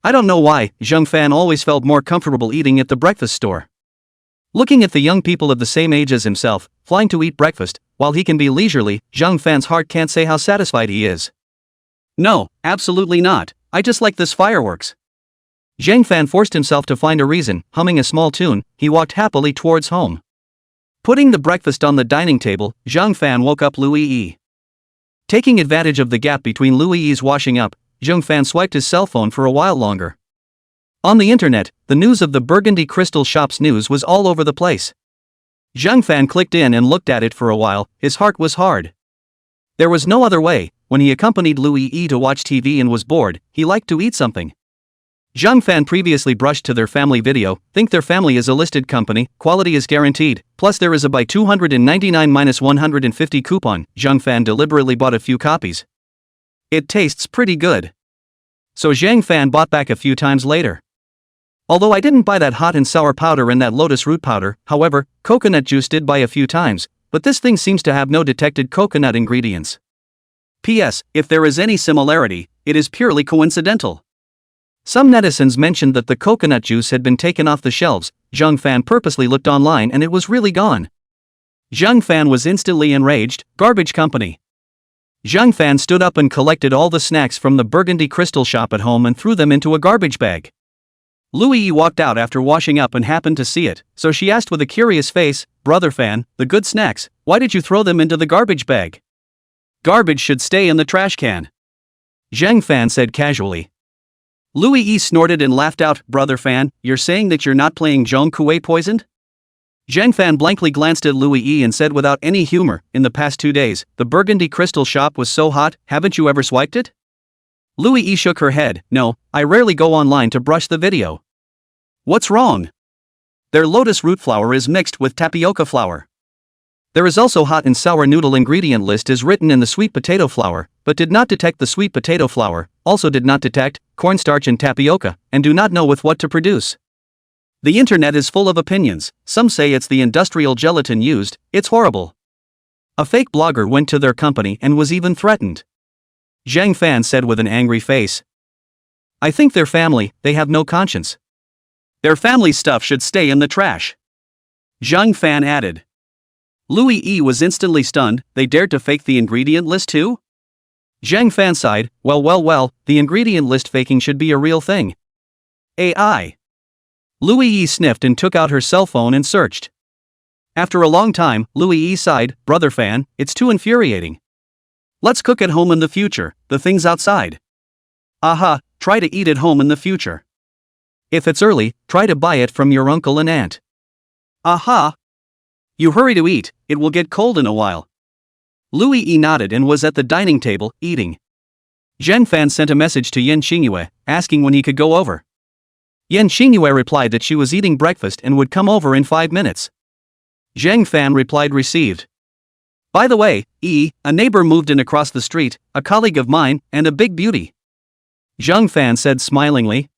I don't know why, Zhang Fan always felt more comfortable eating at the breakfast store. Looking at the young people of the same age as himself, flying to eat breakfast, while he can be leisurely, Zhang Fan's heart can't say how satisfied he is. No, absolutely not, I just like this fireworks. Zhang Fan forced himself to find a reason. Humming a small tune, he walked happily towards home. Putting the breakfast on the dining table, Zhang Fan woke up Louis Yi. Taking advantage of the gap between Louis Yi's washing up, Zhang Fan swiped his cell phone for a while longer. On the internet, the news of the Burgundy Crystal Shop's news was all over the place. Zhang Fan clicked in and looked at it for a while. His heart was hard. There was no other way. When he accompanied Louis Yi to watch TV and was bored, he liked to eat something. Zhang Fan previously brushed to their family video. Think their family is a listed company, quality is guaranteed, plus there is a buy 299-150 coupon. Zhang Fan deliberately bought a few copies. It tastes pretty good. So Zhang Fan bought back a few times later. Although I didn't buy that hot and sour powder and that lotus root powder, however, coconut juice did buy a few times, but this thing seems to have no detected coconut ingredients. P.S. If there is any similarity, it is purely coincidental. Some netizens mentioned that the coconut juice had been taken off the shelves. Zhang Fan purposely looked online and it was really gone. Zhang Fan was instantly enraged. Garbage company. Zhang Fan stood up and collected all the snacks from the Burgundy Crystal Shop at home and threw them into a garbage bag. Louis Yi walked out after washing up and happened to see it, so she asked with a curious face, "Brother Fan, the good snacks, why did you throw them into the garbage bag? Garbage should stay in the trash can." Zhang Fan said casually. Louis Yi snorted and laughed out. "Brother Fan, you're saying that you're not playing Zhong Kuei poisoned?" Zhang Fan blankly glanced at Louis Yi and said without any humor, "In the past 2 days, the Burgundy Crystal Shop was so hot, haven't you ever swiped it?" Louis Yi shook her head. "No, I rarely go online to brush the video." "What's wrong?" "Their lotus root flour is mixed with tapioca flour." There is also hot and sour noodle ingredient list is written in the sweet potato flour, but did not detect the sweet potato flour, also did not detect cornstarch and tapioca, and do not know with what to produce. The internet is full of opinions. Some say it's the industrial gelatin used. It's horrible. A fake blogger went to their company and was even threatened. Zhang Fan said with an angry face. "I think their family, they have no conscience. Their family stuff should stay in the trash." Zhang Fan added. Louis Yi was instantly stunned. They dared to fake the ingredient list too? Zhang Fan sighed. Well, the ingredient list faking should be a real thing. AI. Louis Yi sniffed and took out her cell phone and searched. After a long time, Louis Yi sighed. "Brother Fan, it's too infuriating. Let's cook at home in the future, the things outside." Aha, try to eat at home in the future. If it's early, try to buy it from your uncle and aunt. Aha. You hurry to eat, it will get cold in a while. Louis Yi nodded and was at the dining table, eating. Zhang Fan sent a message to Yan Xingyue, asking when he could go over. Yan Xingyue replied that she was eating breakfast and would come over in 5 minutes. Zhang Fan replied received. By the way, a neighbor moved in across the street, a colleague of mine, and a big beauty. Zhang Fan said smilingly.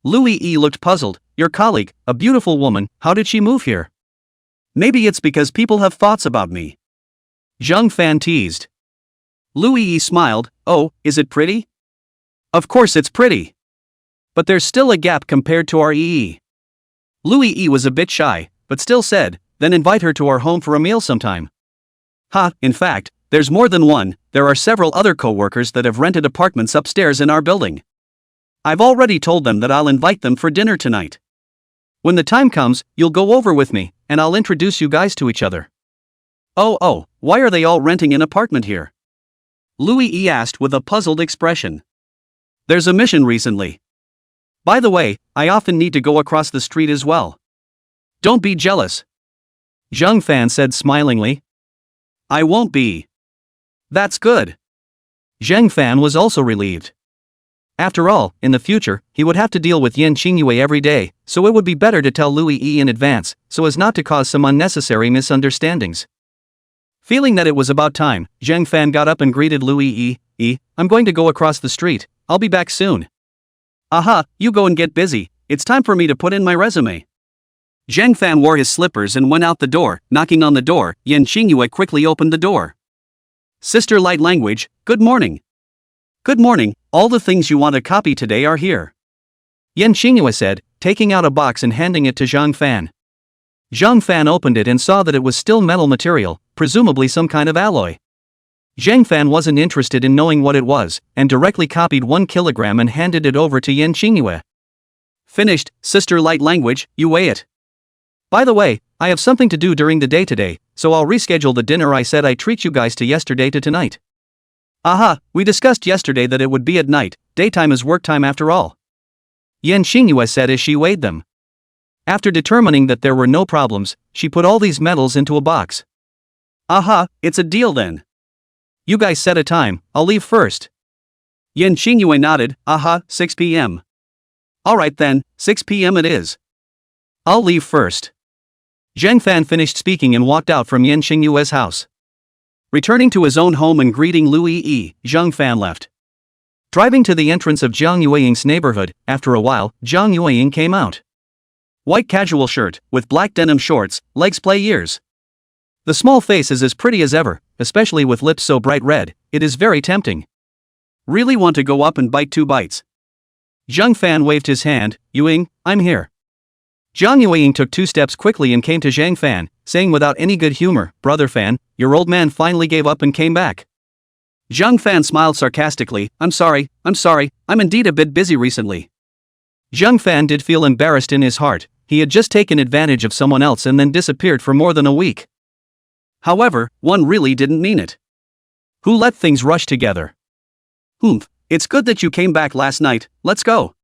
Louis Yi looked puzzled. Your colleague, a beautiful woman, how did she move here? Maybe it's because people have thoughts about me. Zhang Fan teased. Louis Yi smiled. Oh, is it pretty? Of course it's pretty. But there's still a gap compared to our EE. Louis Yi was a bit shy, but still said, then invite her to our home for a meal sometime. In fact, there's more than one. There are several other co-workers that have rented apartments upstairs in our building. I've already told them that I'll invite them for dinner tonight. When the time comes, you'll go over with me, and I'll introduce you guys to each other. Oh, why are they all renting an apartment here? Louis Yi asked with a puzzled expression. There's a mission recently. By the way, I often need to go across the street as well. Don't be jealous. Zhang Fan said smilingly. I won't be. That's good. Zhang Fan was also relieved. After all, in the future, he would have to deal with Yan Xingyue every day, so it would be better to tell Louis Yi in advance, so as not to cause some unnecessary misunderstandings. Feeling that it was about time, Zhang Fan got up and greeted Louis Yi. I'm going to go across the street, I'll be back soon. Aha, you go and get busy, it's time for me to put in my resume. Zhang Fan wore his slippers and went out the door. Knocking on the door, Yan Xingyue quickly opened the door. Sister Light Language, good morning. Good morning, all the things you want to copy today are here. Yan Xingyue said, taking out a box and handing it to Zhang Fan. Zhang Fan opened it and saw that it was still metal material, presumably some kind of alloy. Zhang Fan wasn't interested in knowing what it was, and directly copied 1 kilogram and handed it over to Yan Xingyue. Finished, sister light language, you weigh it. By the way, I have something to do during the day today, so I'll reschedule the dinner I said I treat you guys to yesterday to tonight. Aha, we discussed yesterday that it would be at night, daytime is work time after all. Yan Xingyue said as she weighed them. After determining that there were no problems, she put all these metals into a box. Aha, it's a deal then. You guys set a time, I'll leave first. Yan Xingyue nodded, aha, 6 p.m. Alright then, 6 p.m. it is. I'll leave first. Zhang Fan finished speaking and walked out from Yan Xingyue's house. Returning to his own home and greeting Lu Yi, Zhang Fan left. Driving to the entrance of Zhang Yueying's neighborhood, after a while, Zhang Yueying came out. White casual shirt, with black denim shorts, legs play ears. The small face is as pretty as ever, especially with lips so bright red, it is very tempting. Really want to go up and bite 2 bites. Zhang Fan waved his hand, Yueying, I'm here. Zhang Yueying took 2 steps quickly and came to Zhang Fan, saying without any good humor, Brother Fan, your old man finally gave up and came back. Zhang Fan smiled sarcastically, I'm sorry, I'm indeed a bit busy recently. Zhang Fan did feel embarrassed in his heart, he had just taken advantage of someone else and then disappeared for more than a week. However, one really didn't mean it. Who let things rush together? Humph, it's good that you came back last night, let's go.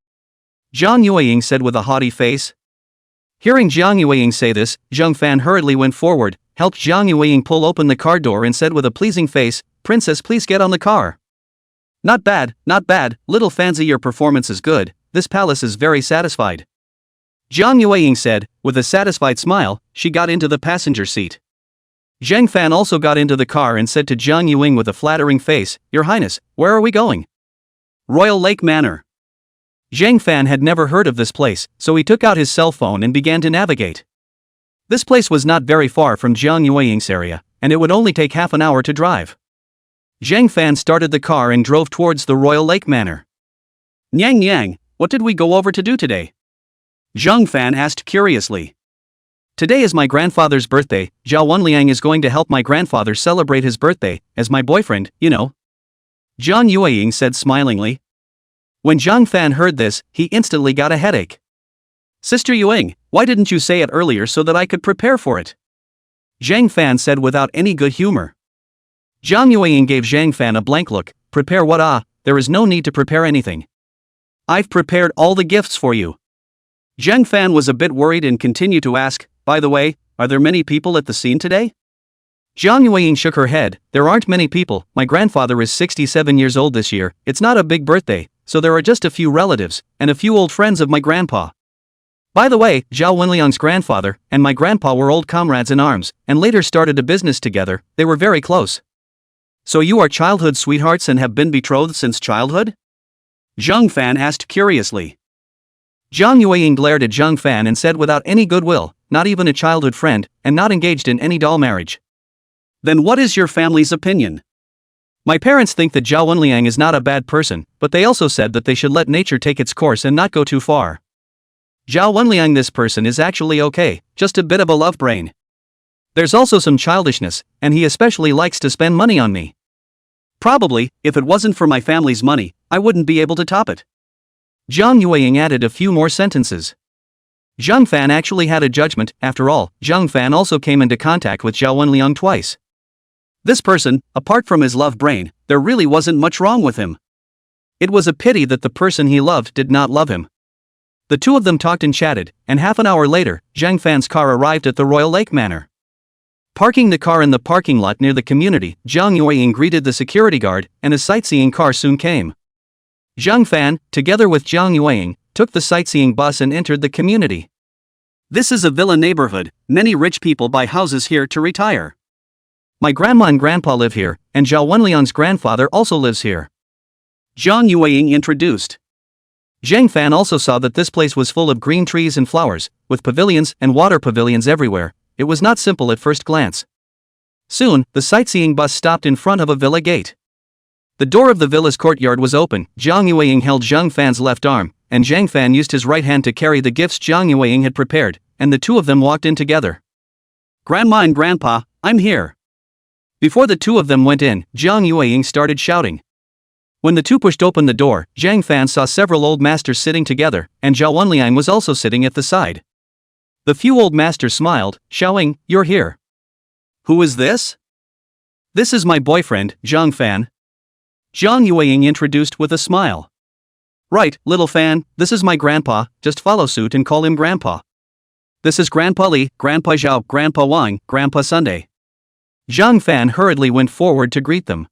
Zhang Yueying said with a haughty face. Hearing Zhang Yueying say this, Zhang Fan hurriedly went forward, helped Zhang Yueying pull open the car door and said with a pleasing face, Princess, please get on the car. Not bad, little Fancy, your performance is good, this palace is very satisfied. Zhang Yueying said, with a satisfied smile, she got into the passenger seat. Zhang Fan also got into the car and said to Zhang Yueying with a flattering face, Your Highness, where are we going? Royal Lake Manor. Zhang Fan had never heard of this place, so he took out his cell phone and began to navigate. This place was not very far from Zhang Yueying's area, and it would only take half an hour to drive. Zhang Fan started the car and drove towards the Royal Lake Manor. Nyang, what did we go over to do today? Zhang Fan asked curiously. Today is my grandfather's birthday, Zhao Wenliang is going to help my grandfather celebrate his birthday, as my boyfriend, you know. Zhang Yueying said smilingly. When Zhang Fan heard this, he instantly got a headache. Sister Yueying, why didn't you say it earlier so that I could prepare for it? Zhang Fan said without any good humor. Zhang Yueying gave Zhang Fan a blank look, prepare what? There is no need to prepare anything. I've prepared all the gifts for you. Zhang Fan was a bit worried and continued to ask, by the way, are there many people at the scene today? Zhang Yueying shook her head, there aren't many people, my grandfather is 67 years old this year, it's not a big birthday, so there are just a few relatives, and a few old friends of my grandpa. By the way, Zhao Wenliang's grandfather and my grandpa were old comrades in arms, and later started a business together, they were very close. So you are childhood sweethearts and have been betrothed since childhood? Zhang Fan asked curiously. Zhang Yueying glared at Zhang Fan and said without any goodwill, not even a childhood friend, and not engaged in any doll marriage. Then what is your family's opinion? My parents think that Zhao Wenliang is not a bad person, but they also said that they should let nature take its course and not go too far. Zhao Wenliang, this person is actually okay, just a bit of a love brain. There's also some childishness, and he especially likes to spend money on me. Probably, if it wasn't for my family's money, I wouldn't be able to top it. Zhang Yueying added a few more sentences. Zhang Fan actually had a judgment, after all, Zhang Fan also came into contact with Zhao Wenliang twice. This person, apart from his love brain, there really wasn't much wrong with him. It was a pity that the person he loved did not love him. The two of them talked and chatted, and half an hour later, Zhang Fan's car arrived at the Royal Lake Manor. Parking the car in the parking lot near the community, Zhang Yueying greeted the security guard, and a sightseeing car soon came. Zhang Fan, together with Zhang Yueying, took the sightseeing bus and entered the community. This is a villa neighborhood, many rich people buy houses here to retire. My grandma and grandpa live here, and Zhao Wenliang's grandfather also lives here. Zhang Yueying introduced. Zhang Fan also saw that this place was full of green trees and flowers, with pavilions and water pavilions everywhere. It was not simple at first glance. Soon, the sightseeing bus stopped in front of a villa gate. The door of the villa's courtyard was open, Zhang Yueying held Zhang Fan's left arm, and Zhang Fan used his right hand to carry the gifts Jiang Yueying had prepared, and the two of them walked in together. Grandma and Grandpa, I'm here. Before the two of them went in, Jiang Yueying started shouting. When the two pushed open the door, Zhang Fan saw several old masters sitting together, and Zhao Wenliang was also sitting at the side. The few old masters smiled, shouting, "You're here." Who is this? "This is my boyfriend, Zhang Fan," Jiang Yueying introduced with a smile. "Right, little Fan, "This is my grandpa, just follow suit and call him Grandpa." this is Grandpa Li, Grandpa Zhao, Grandpa Wang, Grandpa Sunday." Zhang Fan hurriedly went forward to greet them.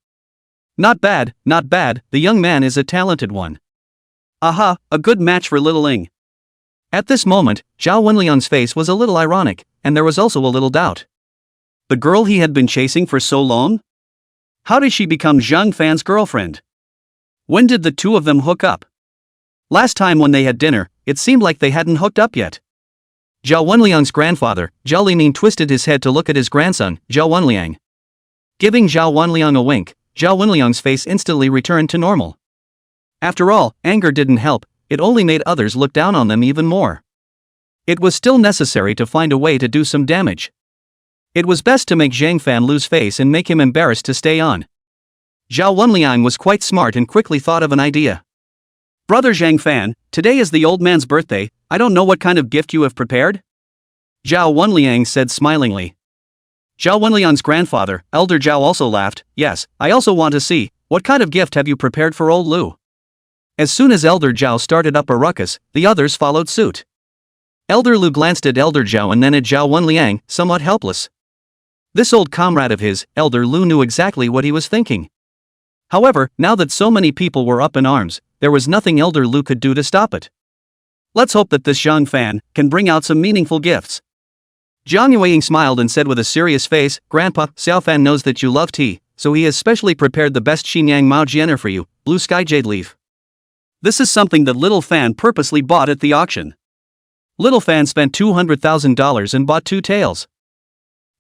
Not bad, the young man is a talented one. Aha, a good match for little Ling." At this moment, Zhao Wenliang's face was a little ironic, and there was also a little doubt. The girl he had been chasing for so long? How did she become Zhang Fan's girlfriend? When did the two of them hook up? Last time when they had dinner, it seemed like they hadn't hooked up yet. Zhao Wenliang's grandfather, Zhao Lining, twisted his head to look at his grandson, Zhao Wenliang. Giving Zhao Wenliang a wink, Zhao Wenliang's face instantly returned to normal. After all, anger didn't help, it only made others look down on them even more. It was still necessary to find a way to do some damage. It was best to make Zhang Fan lose face and make him embarrassed to stay on. Zhao Wenliang was quite smart and quickly thought of an idea. "Brother Zhang Fan, today is the old man's birthday, I don't know what kind of gift you have prepared?" Zhao Wenliang said smilingly. Zhao Wenliang's grandfather, Elder Zhao, also laughed. "Yes, I also want to see, what kind of gift have you prepared for old Lu?" As soon as Elder Zhao started up a ruckus, the others followed suit. Elder Lu glanced at Elder Zhao and then at Zhao Wenliang, somewhat helpless. This old comrade of his, Elder Lu, knew exactly what he was thinking. However, now that so many people were up in arms, there was nothing Elder Lu could do to stop it. "Let's hope that this Zhang Fan can bring out some meaningful gifts." Jiang Yueying smiled and said with a serious face, "Grandpa, Xiao Fan knows that you love tea, so he has specially prepared the best Xinyang Mao Jianer for you, blue sky jade leaf." This is something that little Fan purposely bought at the auction. Little Fan spent $200,000 and bought 2 tails.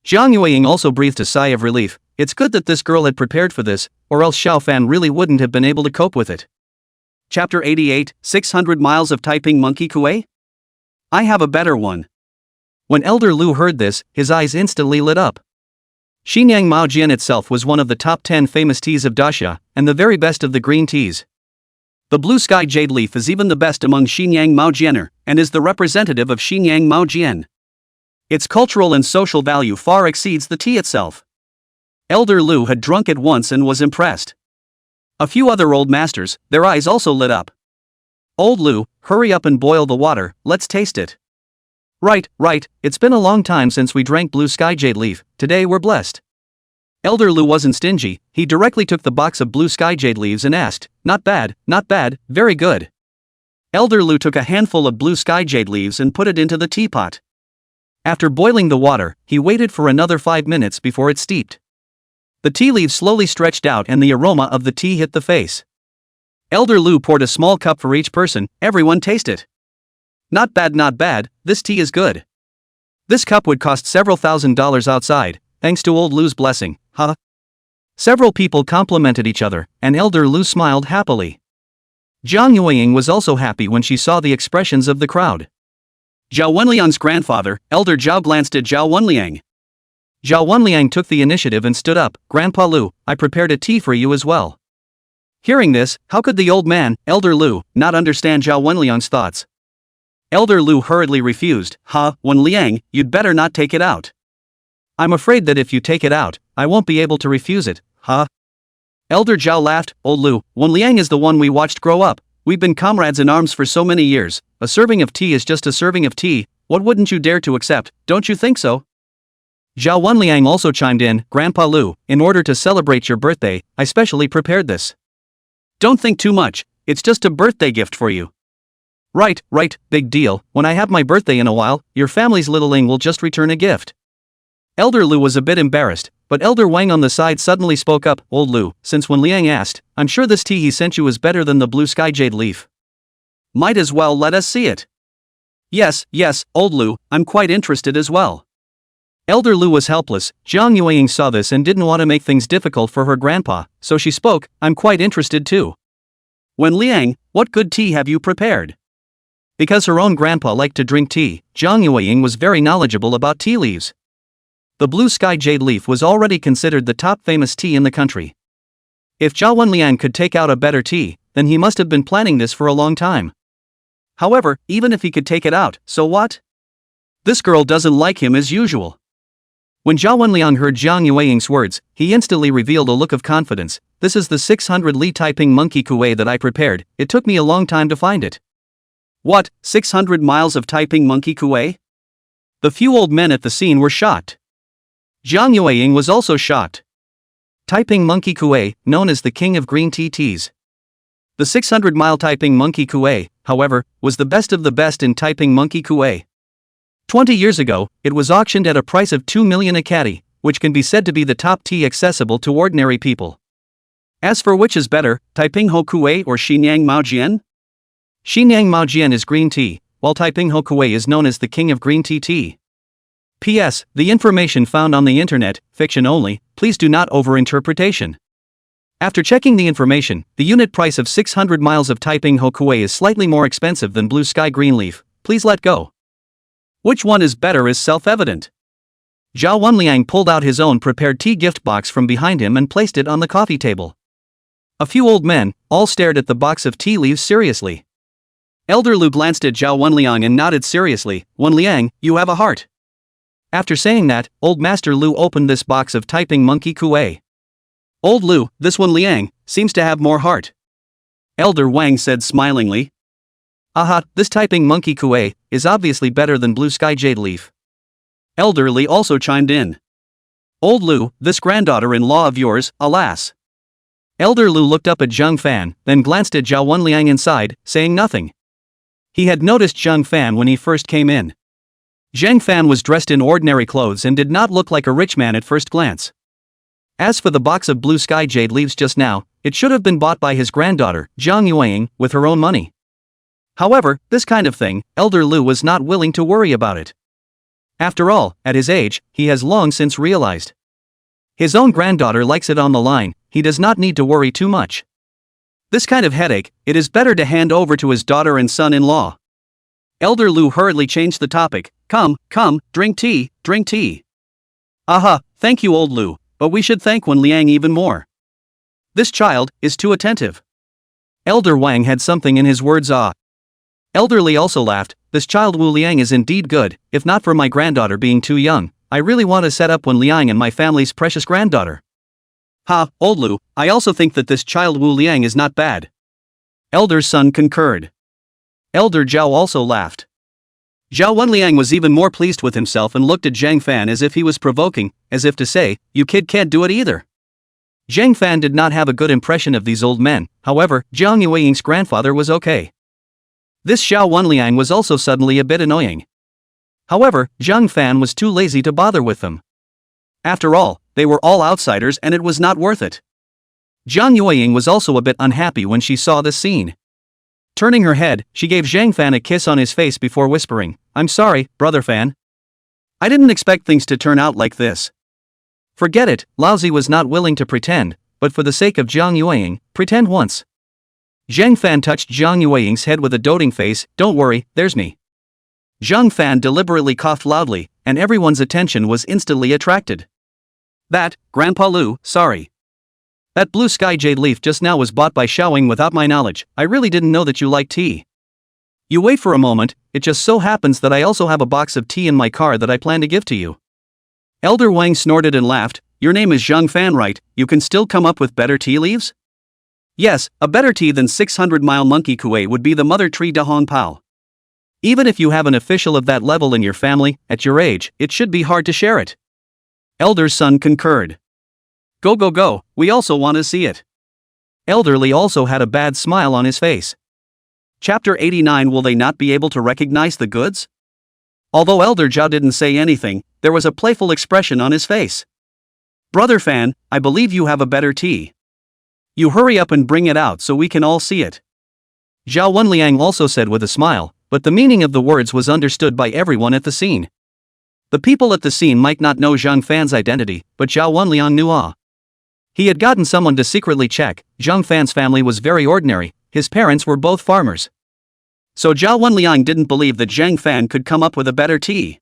Jiang Yueying also breathed a sigh of relief. It's good that this girl had prepared for this, or else Xiao Fan really wouldn't have been able to cope with it. Chapter 88, 600 Miles of Taiping Monkey Kuei? I have a better one. When Elder Lu heard this, his eyes instantly lit up. Xinyang Mao Jian itself was one of the top 10 famous teas of Daxia, and the very best of the green teas. The blue sky jade leaf is even the best among Xinyang Mao Jianer, and is the representative of Xinyang Mao Jian. Its cultural and social value far exceeds the tea itself. Elder Lu had drunk it once and was impressed. A few other old masters, their eyes also lit up. "Old Lu, hurry up and boil the water, let's taste it." Right, it's been a long time since we drank blue sky jade leaf, today we're blessed." Elder Lu wasn't stingy, he directly took the box of blue sky jade leaves and asked, not bad, very good." Elder Lu took a handful of blue sky jade leaves and put it into the teapot. After boiling the water, he waited for another 5 minutes before it steeped. The tea leaves slowly stretched out and the aroma of the tea hit the face. Elder Lu poured a small cup for each person, everyone taste it. Not bad, this tea is good. This cup would cost several $1,000s outside, thanks to old Lu's blessing, huh? Several people complimented each other, and Elder Lu smiled happily. Jiang Yueying was also happy when she saw the expressions of the crowd. Zhao Wenliang's grandfather, Elder Zhao, glanced at Zhao Wenliang. Zhao Wenliang took the initiative and stood up. "Grandpa Lu, I prepared a tea for you as well." Hearing this, how could the old man, Elder Lu, not understand Zhao Wenliang's thoughts? Elder Lu hurriedly refused. "Wenliang, you'd better not take it out." "I'm afraid that if you take it out, I won't be able to refuse it, huh?" Elder Zhao laughed. "Old Lu, Wenliang is the one we watched grow up. We've been comrades in arms for so many years. A serving of tea is just a serving of tea. What wouldn't you dare to accept, don't you think so?" Zhao Wenliang also chimed in. "Grandpa Lu, in order to celebrate your birthday, I specially prepared this." "Don't think too much, it's just a birthday gift for you." Right, big deal. When I have my birthday in a while, your family's little Ling will just return a gift." Elder Lu was a bit embarrassed, but Elder Wang on the side suddenly spoke up. "Old Lu, since Wenliang asked, I'm sure this tea he sent you is better than the blue sky jade leaf." "Might as well let us see it." Yes, Old Lu, I'm quite interested as well." Elder Lu was helpless. Jiang Yueying saw this and didn't want to make things difficult for her grandpa, so she spoke, "I'm quite interested too." "Wenliang, what good tea have you prepared?" Because her own grandpa liked to drink tea, Zhang Yueying was very knowledgeable about tea leaves. The blue sky jade leaf was already considered the top famous tea in the country. If Zhao Wenliang could take out a better tea, then he must have been planning this for a long time. However, even if he could take it out, so what? This girl doesn't like him as usual. When Zhao Wenliang heard Zhang Yueying's words, he instantly revealed a look of confidence. This is the 600 Li typing monkey kuei that I prepared. It took me a long time to find it. What, 600 miles of typing monkey kuei? The few old men at the scene were shocked. Zhang Yueying was also shocked. Typing monkey kuei, known as the king of green tea teas. The 600-mile typing monkey kuei, however, was the best of the best in typing monkey kuei. 20 years ago, it was auctioned at a price of 2 million a caddy, which can be said to be the top tea accessible to ordinary people. As for which is better, typing ho kuei or Xinyang Mao Jian? Xinyang Mao Jian is green tea, while typing ho kuei is known as the king of green tea tea. P.S. The information found on the internet, fiction only, please do not overinterpretation. After checking the information, the unit price of 600 miles of typing ho kuei is slightly more expensive than blue sky green leaf. Please let go. Which one is better is self-evident. Zhao Wenliang pulled out his own prepared tea gift box from behind him and placed it on the coffee table. A few old men, all stared at the box of tea leaves seriously. Elder Lu glanced at Zhao Wenliang and nodded seriously. Wenliang, you have a heart. After saying that, Old Master Lu opened this box of typing monkey kuei. Old Lu, this Wenliang seems to have more heart. Elder Wang said smilingly. Aha, this typing monkey kuei is obviously better than blue sky jade leaf. Elder Li also chimed in. Old Lu, this granddaughter-in-law of yours, alas. Elder Lu looked up at Zhang Fan, then glanced at Zhao Wenliang inside, saying nothing. He had noticed Zhang Fan when he first came in. Zhang Fan was dressed in ordinary clothes and did not look like a rich man at first glance. As for the box of blue sky jade leaves just now, it should have been bought by his granddaughter, Zhang Yueying, with her own money. However, this kind of thing, Elder Lu was not willing to worry about it. After all, at his age, he has long since realized. His own granddaughter likes it on the line, he does not need to worry too much. This kind of headache, it is better to hand over to his daughter and son-in-law. Elder Lu hurriedly changed the topic. Come, drink tea, drink tea. Aha, thank you Old Lu, but we should thank Wenliang even more. This child is too attentive. Elder Wang had something in his words. Elder Li also laughed. This child Wu Liang is indeed good, if not for my granddaughter being too young. I really want to set up Wenliang and my family's precious granddaughter. Ha, Old Lu, I also think that this child Wu Liang is not bad. Elder's son concurred. Elder Zhao also laughed. Zhao Wenliang was even more pleased with himself and looked at Zhang Fan as if he was provoking, as if to say, you kid can't do it either. Zhang Fan did not have a good impression of these old men, however, Zhang Yueying's grandfather was okay. This Zhao Wenliang was also suddenly a bit annoying. However, Zhang Fan was too lazy to bother with them. After all, they were all outsiders and it was not worth it. Zhang Yueying was also a bit unhappy when she saw this scene. Turning her head, she gave Zhang Fan a kiss on his face before whispering, I'm sorry, brother Fan. I didn't expect things to turn out like this. Forget it, Laozi was not willing to pretend, but for the sake of Zhang Yueying, pretend once. Zhang Fan touched Zhang Yueying's head with a doting face, don't worry, there's me. Zhang Fan deliberately coughed loudly, and everyone's attention was instantly attracted. That, Grandpa Lu, sorry. That blue sky jade leaf just now was bought by Xiaoying without my knowledge. I really didn't know that you like tea. You wait for a moment, it just so happens that I also have a box of tea in my car that I plan to give to you. Elder Wang snorted and laughed, your name is Zhang Fan, right? You can still come up with better tea leaves? Yes, a better tea than 600-mile monkey kuei would be the mother tree de Hong Pao. Even if you have an official of that level in your family, at your age, it should be hard to share it. Elder's son concurred. Go, we also want to see it. Elder Li also had a bad smile on his face. Chapter 89. Will they not be able to recognize the goods? Although Elder Zhao didn't say anything, there was a playful expression on his face. Brother Fan, I believe you have a better tea. You hurry up and bring it out so we can all see it. Zhao Wenliang also said with a smile, but the meaning of the words was understood by everyone at the scene. The people at the scene might not know Zhang Fan's identity, but Zhao Wenliang knew. He had gotten someone to secretly check. Zhang Fan's family was very ordinary, his parents were both farmers. So Zhao Wenliang didn't believe that Zhang Fan could come up with a better tea.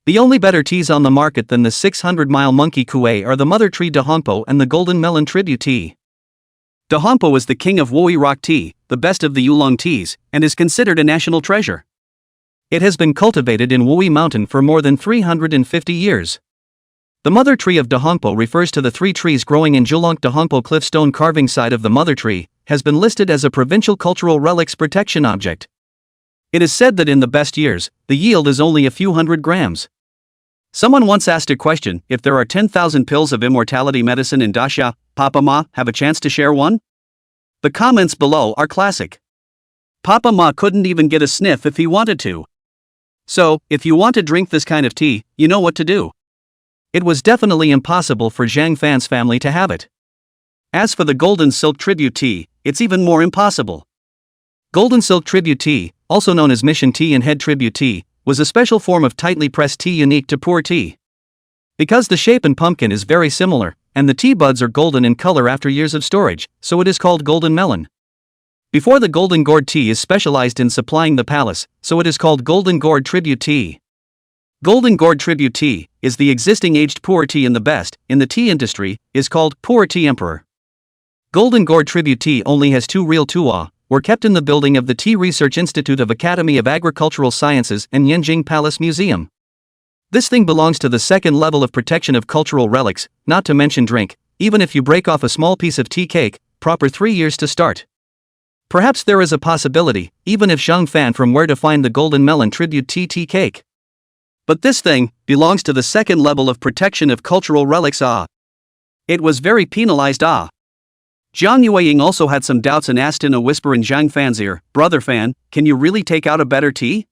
The only better teas on the market than the 600-mile monkey kuei are the mother tree Dahongpo and the golden melon tribute tea. Dahongpo is the king of Wui rock tea, the best of the oolong teas, and is considered a national treasure. It has been cultivated in Wui Mountain for more than 350 years. The mother tree of Dahongpo refers to the 3 trees growing in Julong Dahongpo cliff stone carving site of the mother tree, has been listed as a provincial cultural relics protection object. It is said that in the best years, the yield is only a few hundred grams. Someone once asked a question: if there are 10,000 pills of immortality medicine in Daxia, Papa Ma have a chance to share one? The comments below are classic. Papa Ma couldn't even get a sniff if he wanted to. So, if you want to drink this kind of tea, you know what to do. It was definitely impossible for Zhang Fan's family to have it. As for the golden silk tribute tea, it's even more impossible. Golden silk tribute tea, also known as mission tea and head tribute tea, was a special form of tightly pressed tea unique to pu'er tea. Because the shape and pumpkin is very similar, and the tea buds are golden in color after years of storage, so it is called golden melon. Before, the golden gourd tea is specialized in supplying the palace, so it is called golden gourd tribute tea. Golden gourd tribute tea is the existing aged pu'er tea, and the best in the tea industry is called pu'er tea emperor. Golden gourd tribute tea only has 2 real tuwa, were kept in the building of the Tea Research Institute of Academy of Agricultural Sciences and Yanjing Palace Museum. This thing belongs to the second level of protection of cultural relics, not to mention drink. Even if you break off a small piece of tea cake, proper 3 years to start. Perhaps there is a possibility, even if Zhang Fan from where to find the golden melon tribute tea cake. But this thing belongs to the second level of protection of cultural relics. It was very penalized. Jiang Yueying also had some doubts and asked in a whisper in Zhang Fan's ear, "Brother Fan, can you really take out a better tea?"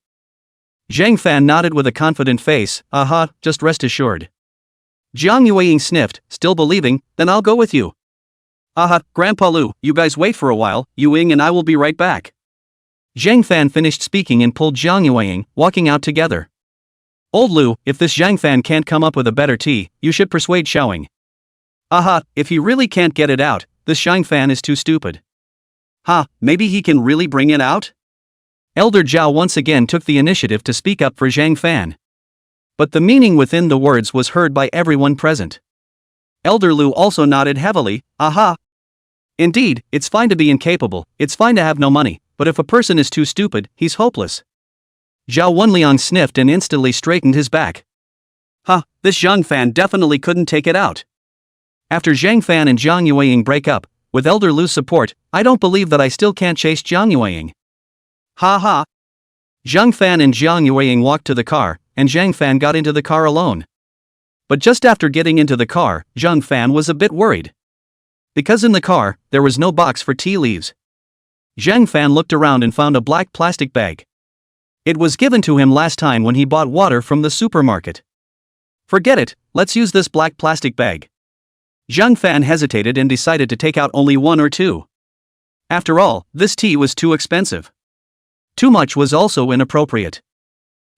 Zhang Fan nodded with a confident face, just rest assured. Jiang Yueying sniffed, still believing, "Then I'll go with you." Grandpa Lu, you guys wait for a while, Yueying and I will be right back. Zhang Fan finished speaking and pulled Jiang Yueying, walking out together. Old Lu, if this Zhang Fan can't come up with a better tea, you should persuade Xiaoing. If he really can't get it out, this Zhang Fan is too stupid. Maybe he can really bring it out? Elder Zhao once again took the initiative to speak up for Zhang Fan. But the meaning within the words was heard by everyone present. Elder Lu also nodded heavily, Indeed, it's fine to be incapable, it's fine to have no money, but if a person is too stupid, he's hopeless. Zhao Wenliang sniffed and instantly straightened his back. This Zhang Fan definitely couldn't take it out. After Zhang Fan and Jiang Yueying break up, with Elder Lu's support, I don't believe that I still can't chase Jiang Yueying. Zhang Fan and Jiang Yueying walked to the car, and Zhang Fan got into the car alone. But just after getting into the car, Zhang Fan was a bit worried. Because in the car, there was no box for tea leaves. Zhang Fan looked around and found a black plastic bag. It was given to him last time when he bought water from the supermarket. Forget it, let's use this black plastic bag. Zhang Fan hesitated and decided to take out only 1 or 2. After all, this tea was too expensive. Too much was also inappropriate.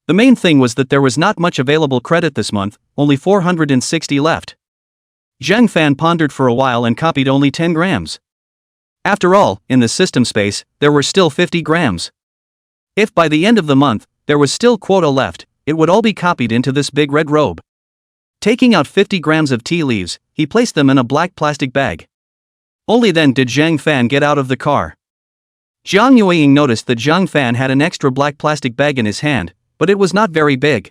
The main thing was that there was not much available credit this month, only 460 left. Zhang Fan pondered for a while and copied only 10 grams. After all, in the system space, there were still 50 grams. If by the end of the month, there was still quota left, it would all be copied into this big red robe. Taking out 50 grams of tea leaves, he placed them in a black plastic bag. Only then did Zhang Fan get out of the car. Jiang Yueying noticed that Zhang Fan had an extra black plastic bag in his hand, but it was not very big.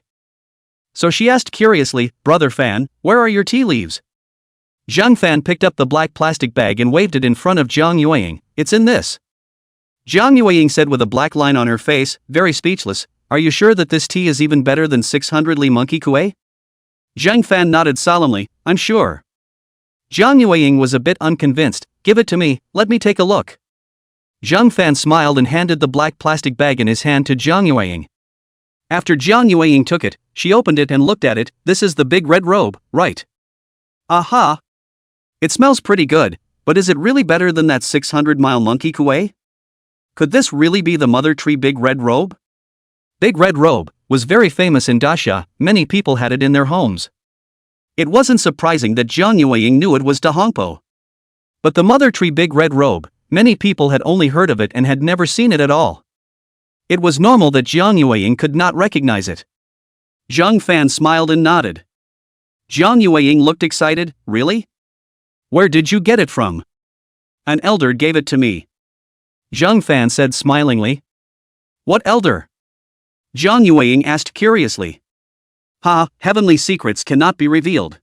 So she asked curiously, "Brother Fan, where are your tea leaves?" Zhang Fan picked up the black plastic bag and waved it in front of Jiang Yueying. "It's in this." Jiang Yueying said with a black line on her face, very speechless, "Are you sure that this tea is even better than 600 li monkey kuei?" Zhang Fan nodded solemnly, "I'm sure." Jiang Yueying was a bit unconvinced. "Give it to me, let me take a look." Zhang Fan smiled and handed the black plastic bag in his hand to Jiang Yueying. After Jiang Yueying took it, she opened it and looked at it. "This is the big red robe, right?" It smells pretty good, but is it really better than that 600-mile monkey kuei? Could this really be the mother tree big red robe? Big red robe was very famous in Daxia, many people had it in their homes. It wasn't surprising that Jiang Yueying knew it was Dahongpo. But the mother tree big red robe, many people had only heard of it and had never seen it at all. It was normal that Jiang Yueying could not recognize it. Zhang Fan smiled and nodded. Jiang Yueying looked excited. Really? Where did you get it from? An elder gave it to me. Zhang Fan said smilingly. What elder? Jiang Yueying asked curiously. Heavenly secrets cannot be revealed.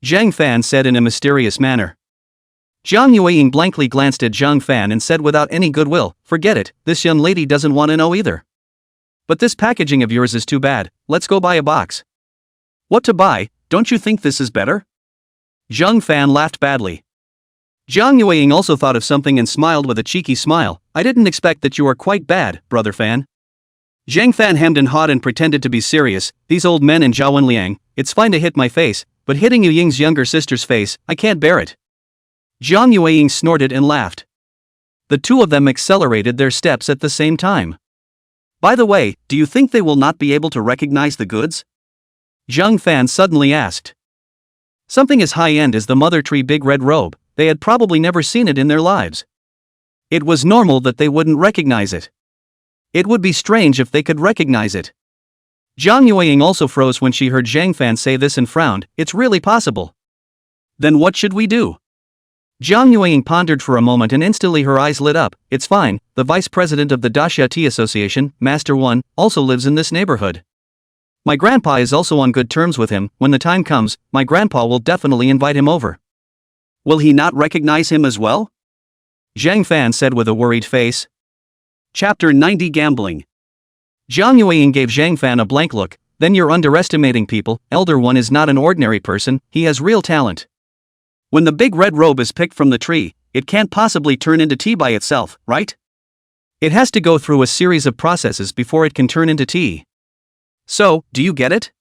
Zhang Fan said in a mysterious manner. Jiang Yueying blankly glanced at Zhang Fan and said without any goodwill, forget it, this young lady doesn't want to know either. But this packaging of yours is too bad, let's go buy a box. What to buy, don't you think this is better? Zhang Fan laughed badly. Jiang Yueying also thought of something and smiled with a cheeky smile. I didn't expect that you are quite bad, brother Fan. Zhang Fan hemmed and hawed and pretended to be serious. These old men in Zhao Wenliang, it's fine to hit my face, but hitting Yu Ying's younger sister's face, I can't bear it. Jiang Yueying snorted and laughed. The two of them accelerated their steps at the same time. By the way, do you think they will not be able to recognize the goods? Zhang Fan suddenly asked. Something as high-end as the Mother Tree Big Red Robe, they had probably never seen it in their lives. It was normal that they wouldn't recognize it. It would be strange if they could recognize it. Jiang Yueying also froze when she heard Zhang Fan say this and frowned. It's really possible. Then what should we do? Jiang Yueying pondered for a moment and instantly her eyes lit up. It's fine, the vice president of the Daxia Tea Association, Master One, also lives in this neighborhood. My grandpa is also on good terms with him. When the time comes, my grandpa will definitely invite him over. Will he not recognize him as well? Zhang Fan said with a worried face. Chapter 90 Gambling. Jiang Yueying gave Zhang Fan a blank look. Then you're underestimating people. Elder One is not an ordinary person, he has real talent. When the big red robe is picked from the tree, it can't possibly turn into tea by itself, right? It has to go through a series of processes before it can turn into tea. So, do you get it?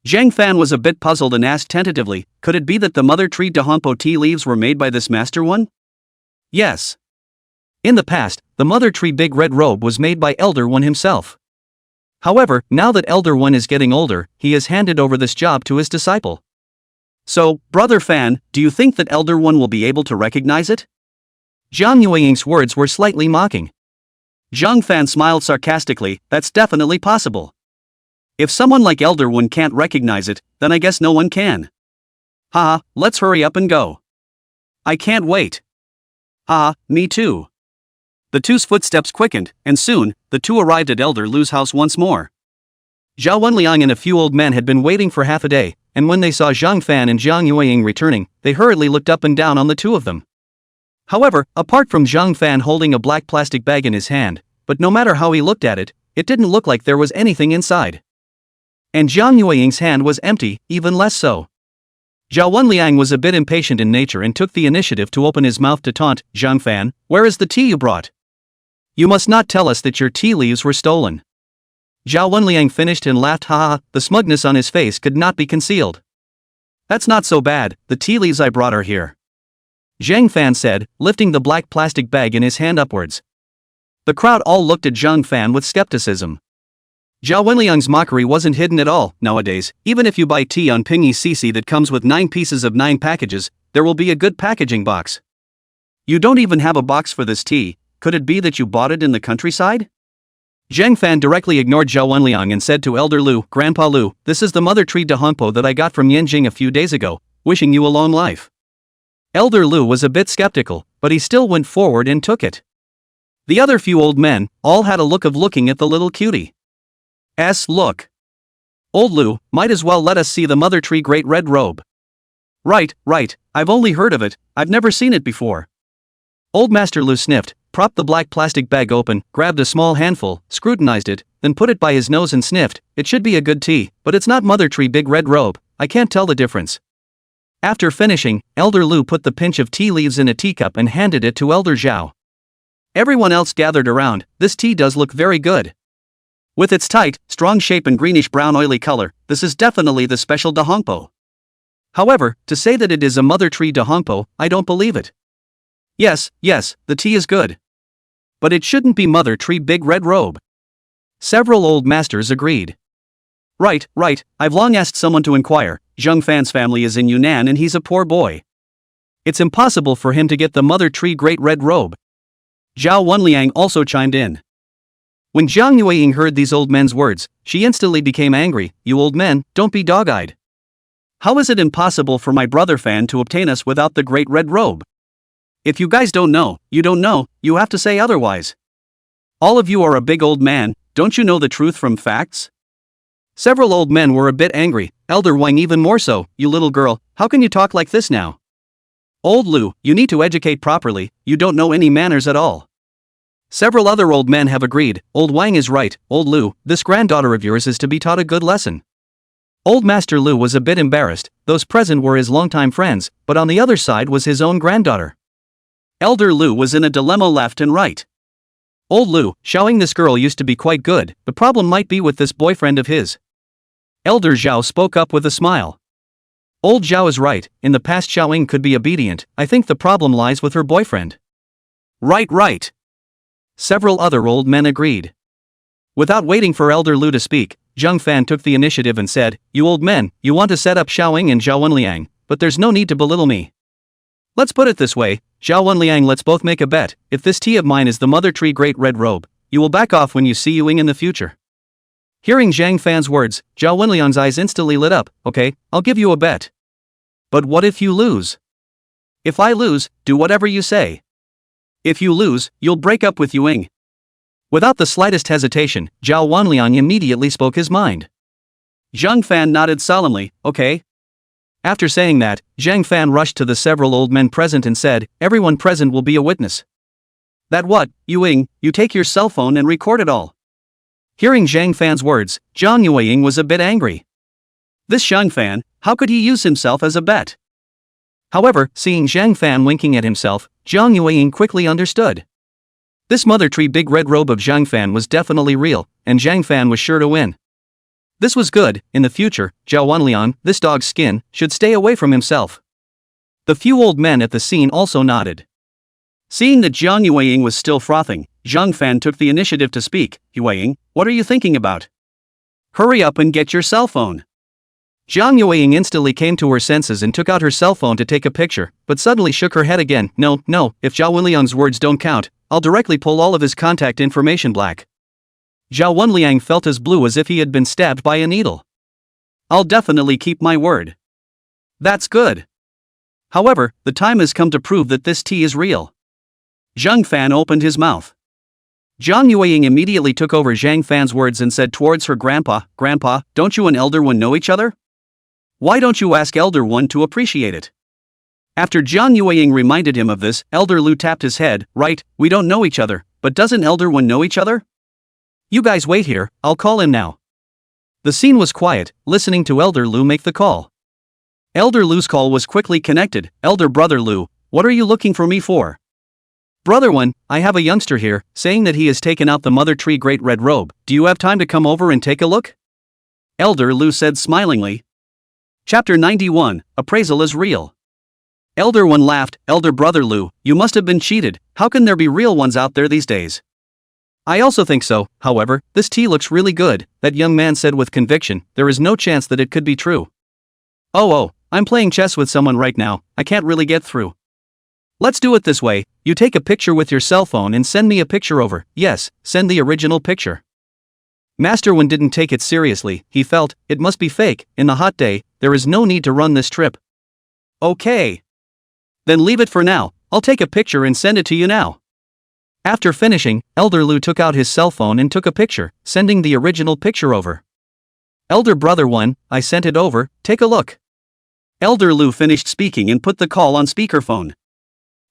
Zhang Fan was a bit puzzled and asked tentatively, could it be that the Mother Tree Dahompo tea leaves were made by this Master One? Yes. In the past, the Mother Tree Big Red Robe was made by Elder One himself. However, now that Elder One is getting older, he has handed over this job to his disciple. So, Brother Fan, do you think that Elder One will be able to recognize it? Jiang Yueying's words were slightly mocking. Zhang Fan smiled sarcastically, that's definitely possible. If someone like Elder One can't recognize it, then I guess no one can. Let's hurry up and go. I can't wait. Me too. The two's footsteps quickened, and soon, the two arrived at Elder Lu's house once more. Zhao Wenliang and a few old men had been waiting for half a day, and when they saw Zhang Fan and Jiang Yueying returning, they hurriedly looked up and down on the two of them. However, apart from Zhang Fan holding a black plastic bag in his hand, but no matter how he looked at it, it didn't look like there was anything inside. And Jiang Yueying's hand was empty, even less so. Zhao Wenliang was a bit impatient in nature and took the initiative to open his mouth to taunt, Zhang Fan, where is the tea you brought? You must not tell us that your tea leaves were stolen. Zhao Wenliang finished and laughed. The smugness on his face could not be concealed. That's not so bad, the tea leaves I brought are here. Zhang Fan said, lifting the black plastic bag in his hand upwards. The crowd all looked at Zhang Fan with skepticism. Zhao Wenliang's mockery wasn't hidden at all. Nowadays, even if you buy tea on Pinyi CC that comes with 9 pieces of 9 packages, there will be a good packaging box. You don't even have a box for this tea, could it be that you bought it in the countryside? Zhang Fan directly ignored Zhao Wenliang and said to Elder Lu, Grandpa Lu, this is the Mother Tree Dahompo that I got from Yanjing a few days ago, wishing you a long life. Elder Lu was a bit skeptical, but he still went forward and took it. The other few old men, all had a look of looking at the little cutie. Look. Old Lu, might as well let us see the Mother Tree Great Red Robe. Right, I've only heard of it, I've never seen it before. Old Master Lu sniffed, propped the black plastic bag open, grabbed a small handful, scrutinized it, then put it by his nose and sniffed. It should be a good tea, but it's not Mother Tree Big Red Robe, I can't tell the difference. After finishing, Elder Lu put the pinch of tea leaves in a teacup and handed it to Elder Zhao. Everyone else gathered around. This tea does look very good. With its tight, strong shape and greenish-brown oily color, this is definitely the special Dahongpo. However, to say that it is a Mother Tree Dahongpo, I don't believe it. Yes, the tea is good. But it shouldn't be Mother Tree Big Red Robe. Several old masters agreed. Right, I've long asked someone to inquire. Zhang Fan's family is in Yunnan and he's a poor boy. It's impossible for him to get the Mother Tree Great Red Robe. Zhao Wenliang also chimed in. When Zhang Yueying heard these old men's words, she instantly became angry. You old men, don't be dog-eyed. How is it impossible for my brother Fan to obtain us without the great red robe? If you guys don't know, you have to say otherwise. All of you are a big old man, don't you know the truth from facts? Several old men were a bit angry, Elder Wang even more so. You little girl, how can you talk like this now? Old Lu, you need to educate properly, you don't know any manners at all. Several other old men have agreed. Old Wang is right. Old Lu, this granddaughter of yours is to be taught a good lesson. Old Master Lu was a bit embarrassed. Those present were his longtime friends, but on the other side was his own granddaughter. Elder Lu was in a dilemma left and right. Old Lu, Xiaoying this girl used to be quite good, the problem might be with this boyfriend of his. Elder Zhao spoke up with a smile. Old Zhao is right, in the past Xiaoying could be obedient, I think the problem lies with her boyfriend. Right. Several other old men agreed. Without waiting for Elder Lu to speak, Zhang Fan took the initiative and said, You old men, you want to set up Xiaoying and Zhao Wenliang, but there's no need to belittle me. Let's put it this way, Zhao Wenliang, let's both make a bet. If this tea of mine is the mother tree great red robe, you will back off when you see Yuing in the future. Hearing Zhang Fan's words, Zhao Wenliang's eyes instantly lit up. Okay, I'll give you a bet. But what if you lose? If I lose, do whatever you say. If you lose, you'll break up with Yuing. Without the slightest hesitation, Zhao Wenliang immediately spoke his mind. Zhang Fan nodded solemnly, okay. After saying that, Zhang Fan rushed to the several old men present and said, Everyone present will be a witness. That what, Yuing, you take your cell phone and record it all. Hearing Zhang Fan's words, Zhang Yueying was a bit angry. This Zhang Fan, how could he use himself as a bet? However, seeing Zhang Fan winking at himself, Zhang Yueying quickly understood. This mother tree big red robe of Zhang Fan was definitely real, and Zhang Fan was sure to win. This was good. In the future, Zhao Wenliang, this dog's skin, should stay away from himself. The few old men at the scene also nodded. Seeing that Zhang Yueying was still frothing, Zhang Fan took the initiative to speak. Yueying, what are you thinking about? Hurry up and get your cell phone. Zhang Yueying instantly came to her senses and took out her cell phone to take a picture, but suddenly shook her head again. No, if Zhao Wenliang's words don't count, I'll directly pull all of his contact information black. Zhao Wenliang felt as blue as if he had been stabbed by a needle. I'll definitely keep my word. That's good. However, the time has come to prove that this tea is real. Zhang Fan opened his mouth. Zhang Yueying immediately took over Zhang Fan's words and said towards her grandpa, Grandpa, don't you and Elder One know each other? Why don't you ask Elder One to appreciate it? After Zhang Yueying reminded him of this, Elder Lu tapped his head. Right, we don't know each other, but doesn't Elder One know each other? You guys wait here, I'll call him now. The scene was quiet, listening to Elder Lu make the call. Elder Lu's call was quickly connected. Elder Brother Lu, what are you looking for me for? Brother One, I have a youngster here, saying that he has taken out the mother tree great red robe. Do you have time to come over and take a look? Elder Lu said smilingly. Chapter 91, Appraisal is Real. Elder One laughed. Elder Brother Lu, you must have been cheated. How can there be real ones out there these days? I also think so. However, this tea looks really good, that young man said with conviction. There is no chance that it could be true. Oh, I'm playing chess with someone right now, I can't really get through. Let's do it this way, you take a picture with your cell phone and send me a picture over. Yes, send the original picture. Master Wen didn't take it seriously. He felt, it must be fake. In the hot day, there is no need to run this trip. Okay. Then leave it for now, I'll take a picture and send it to you now. After finishing, Elder Lu took out his cell phone and took a picture, sending the original picture over. Elder Brother One, I sent it over, take a look. Elder Lu finished speaking and put the call on speakerphone.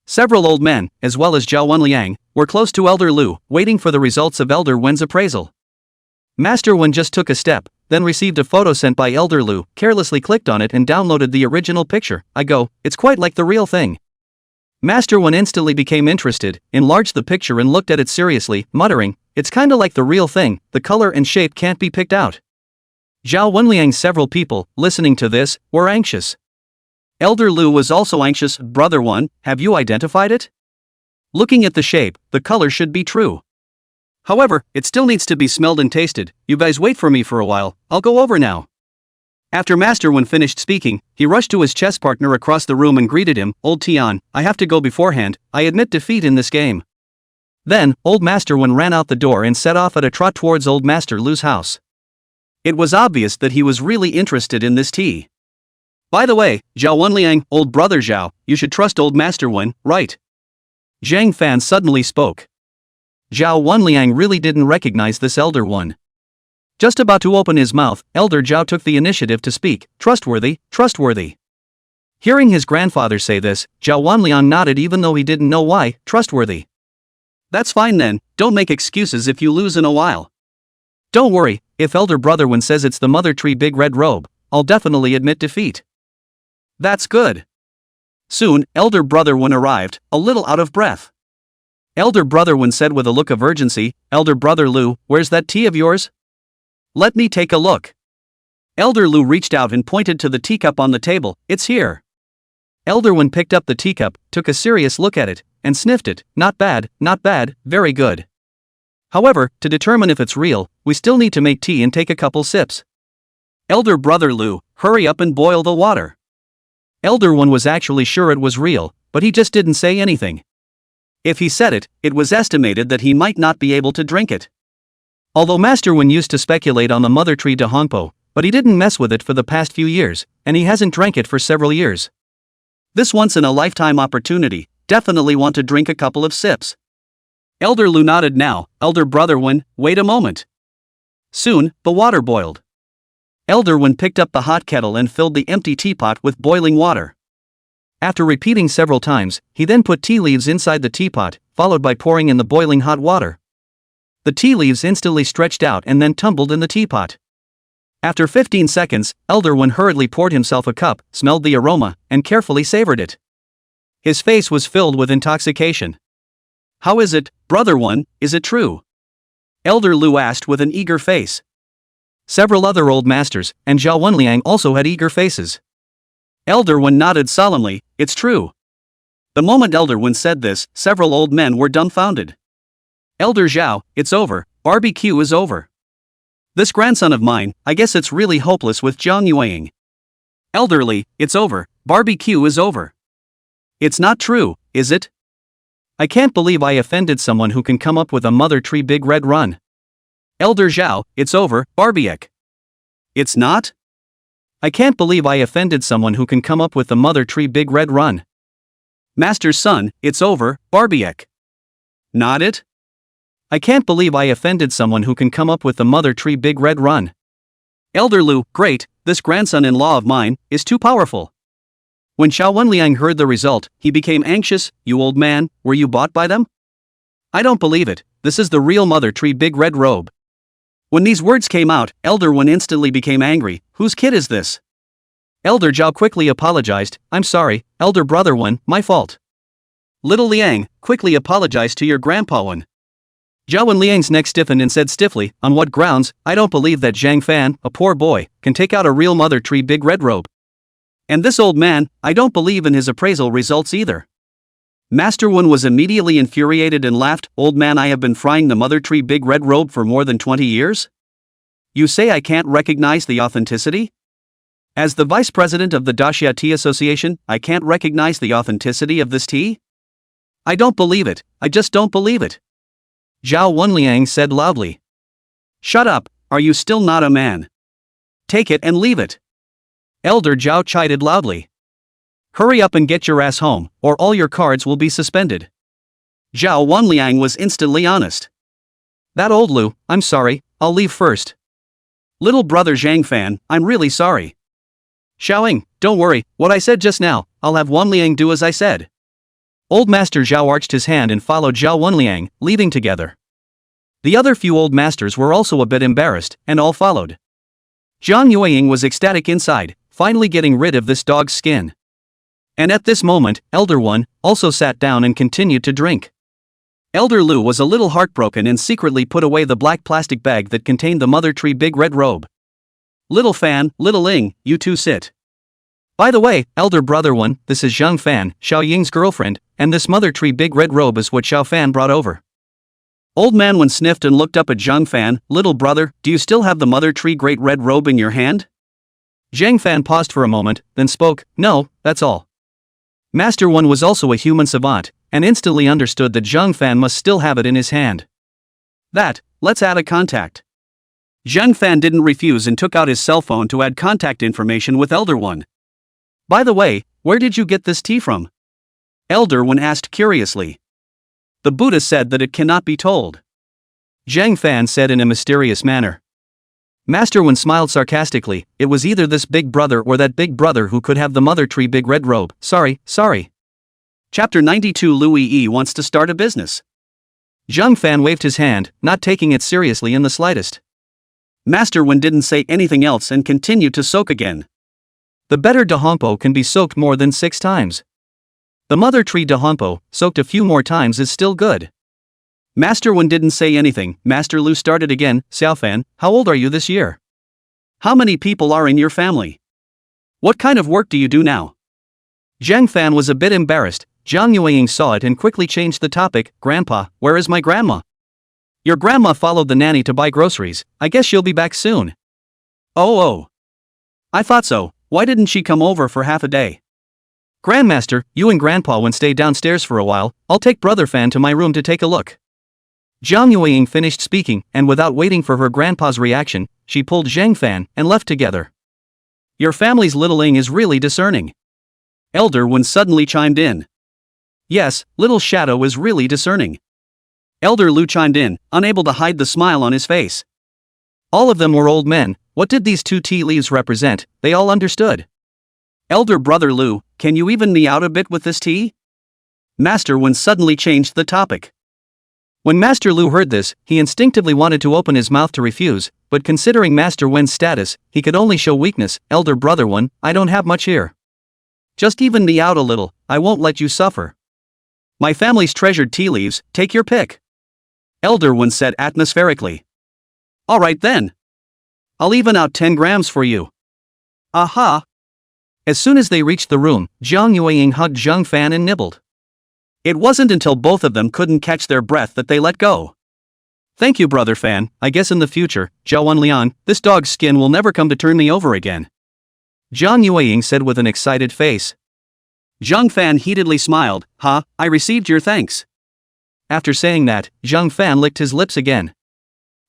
Several old men, as well as Zhao Wenliang, were close to Elder Lu, waiting for the results of Elder Wen's appraisal. Master Wen just took a step, then received a photo sent by Elder Lu, carelessly clicked on it and downloaded the original picture. It's quite like the real thing. Master Wen instantly became interested, enlarged the picture and looked at it seriously, muttering, it's kinda like the real thing, the color and shape can't be picked out. Zhao Wenliang's several people, listening to this, were anxious. Elder Lu was also anxious. Brother One, have you identified it? Looking at the shape, the color should be true. However, it still needs to be smelled and tasted. You guys wait for me for a while, I'll go over now. After Master Wen finished speaking, he rushed to his chess partner across the room and greeted him. Old Tian, I have to go beforehand, I admit defeat in this game. Then, old Master Wen ran out the door and set off at a trot towards old Master Lu's house. It was obvious that he was really interested in this tea. By the way, Zhao Wenliang, old brother Zhao, you should trust old Master Wen, right? Zhang Fan suddenly spoke. Zhao Wenliang really didn't recognize this elder one. Just about to open his mouth, Elder Zhao took the initiative to speak, trustworthy, trustworthy. Hearing his grandfather say this, Zhao Wenliang nodded even though he didn't know why, trustworthy. That's fine then, don't make excuses if you lose in a while. Don't worry, if Elder Brother Wen says it's the Mother Tree Big Red Robe, I'll definitely admit defeat. That's good. Soon, Elder Brother Wen arrived, a little out of breath. Elder Brother Wen said with a look of urgency, Elder Brother Lu, where's that tea of yours? Let me take a look. Elder Lu reached out and pointed to the teacup on the table, it's here. Elder Wen picked up the teacup, took a serious look at it, and sniffed it, not bad, very good. However, to determine if it's real, we still need to make tea and take a couple sips. Elder Brother Lu, hurry up and boil the water. Elder Wen was actually sure it was real, but he just didn't say anything. If he said it, it was estimated that he might not be able to drink it. Although Master Wen used to speculate on the Mother Tree de Hongpo, but he didn't mess with it for the past few years, and he hasn't drank it for several years. This once-in-a-lifetime opportunity, definitely want to drink a couple of sips. Elder Lu nodded now, Elder Brother Wen, wait a moment. Soon, the water boiled. Elder Wen picked up the hot kettle and filled the empty teapot with boiling water. After repeating several times, he then put tea leaves inside the teapot, followed by pouring in the boiling hot water. The tea leaves instantly stretched out and then tumbled in the teapot. After 15 seconds, Elder Wen hurriedly poured himself a cup, smelled the aroma, and carefully savored it. His face was filled with intoxication. How is it, Brother Wen, is it true? Elder Lu asked with an eager face. Several other old masters, and Zhao Wenliang also had eager faces. Elder Wen nodded solemnly, it's true. The moment Elder Wen said this, several old men were dumbfounded. Elder Zhao, it's over, barbecue is over. This grandson of mine, I guess it's really hopeless with Zhang Yueying. Elderly, it's over, barbecue is over. It's not true, is it? I can't believe I offended someone who can come up with a Mother Tree Big Red Run. Elder Zhao, it's over, barbecue. It's not? I can't believe I offended someone who can come up with the Mother Tree Big Red Run. Master's son, it's over, barbecue. Not it? I can't believe I offended someone who can come up with the Mother Tree Big Red Run. Elder Lu, great, this grandson-in-law of mine is too powerful. When Zhao Wenliang heard the result, he became anxious. You old man, were you bought by them? I don't believe it, this is the real Mother Tree Big Red Robe. When these words came out, Elder Wen instantly became angry. Whose kid is this? Elder Zhao quickly apologized. I'm sorry, Elder Brother Wen, my fault. Little Liang, quickly apologize to your grandpa Wen. Zhao Wenliang's neck stiffened and said stiffly, on what grounds? I don't believe that Zhang Fan, a poor boy, can take out a real Mother Tree Big Red Robe. And this old man, I don't believe in his appraisal results either. Master Wen was immediately infuriated and laughed. Old man, I have been frying the Mother Tree Big Red Robe for more than 20 years? You say I can't recognize the authenticity? As the vice president of the Daxia Tea Association, I can't recognize the authenticity of this tea? I don't believe it, I just don't believe it. Zhao Wenliang said loudly. Shut up, are you still not a man? Take it and leave it. Elder Zhao chided loudly. Hurry up and get your ass home, or all your cards will be suspended. Zhao Wenliang was instantly honest. That old Lu, I'm sorry, I'll leave first. Little brother Zhang Fan, I'm really sorry. Xiaoying, don't worry, what I said just now, I'll have Wenliang do as I said. Old Master Zhao arched his hand and followed Zhao Wenliang, leaving together. The other few old masters were also a bit embarrassed, and all followed. Zhang Yueying was ecstatic inside, finally getting rid of this dog's skin. And at this moment, Elder Wen also sat down and continued to drink. Elder Lu was a little heartbroken and secretly put away the black plastic bag that contained the Mother Tree Big Red Robe. Little Fan, Little Ling, you two sit. By the way, Elder Brother Wen, this is Zhang Fan, Xiao Ying's girlfriend, and this Mother Tree Big Red Robe is what Xiao Fan brought over. Old man Wen sniffed and looked up at Zhang Fan. Little brother, do you still have the Mother Tree Great Red Robe in your hand? Zhang Fan paused for a moment, then spoke, no, that's all. Master Wen was also a human savant, and instantly understood that Zhang Fan must still have it in his hand. Let's add a contact. Zhang Fan didn't refuse and took out his cell phone to add contact information with Elder One. By the way, where did you get this tea from? Elder One asked curiously. The Buddha said that it cannot be told. Zhang Fan said in a mysterious manner. Master Wen smiled sarcastically. It was either this big brother or that big brother who could have the mother tree big red robe. Sorry. Chapter 92 Louis E wants to start a business. Zhang Fan waved his hand, not taking it seriously in the slightest. Master Wen didn't say anything else and continued to soak again. The better Dahompo can be soaked more than 6 times. The mother tree Dahompo, soaked a few more times, is still good. Master Wen didn't say anything. Master Lu started again. Xiaofan, how old are you this year? How many people are in your family? What kind of work do you do now? Zhang Fan was a bit embarrassed. Zhang Yueying saw it and quickly changed the topic. Grandpa, where is my grandma? Your grandma followed the nanny to buy groceries. I guess she'll be back soon. Oh. I thought so. Why didn't she come over for half a day? Grandmaster, you and Grandpa Wen stay downstairs for a while. I'll take Brother Fan to my room to take a look. Zhang Yueying finished speaking, and without waiting for her grandpa's reaction, she pulled Zhang Fan and left together. Your family's little Ing is really discerning. Elder Wen suddenly chimed in. Yes, little Shadow is really discerning. Elder Lu chimed in, unable to hide the smile on his face. All of them were old men. What did these 2 tea leaves represent? They all understood. Elder Brother Lu, can you even me out a bit with this tea? Master Wen suddenly changed the topic. When Master Lu heard this, he instinctively wanted to open his mouth to refuse, but considering Master Wen's status, he could only show weakness. Elder Brother Wen, I don't have much here. Just even me out a little, I won't let you suffer. My family's treasured tea leaves, take your pick. Elder Wen said atmospherically. Alright then. I'll even out 10 grams for you. Aha! As soon as they reached the room, Zhang Yueying hugged Zhang Fan and nibbled. It wasn't until both of them couldn't catch their breath that they let go. Thank you, Brother Fan. I guess in the future, Zhaowan Lian, this dog's skin will never come to turn me over again. Zhang Yueying said with an excited face. Zhang Fan heatedly smiled. I received your thanks. After saying that, Zhang Fan licked his lips again.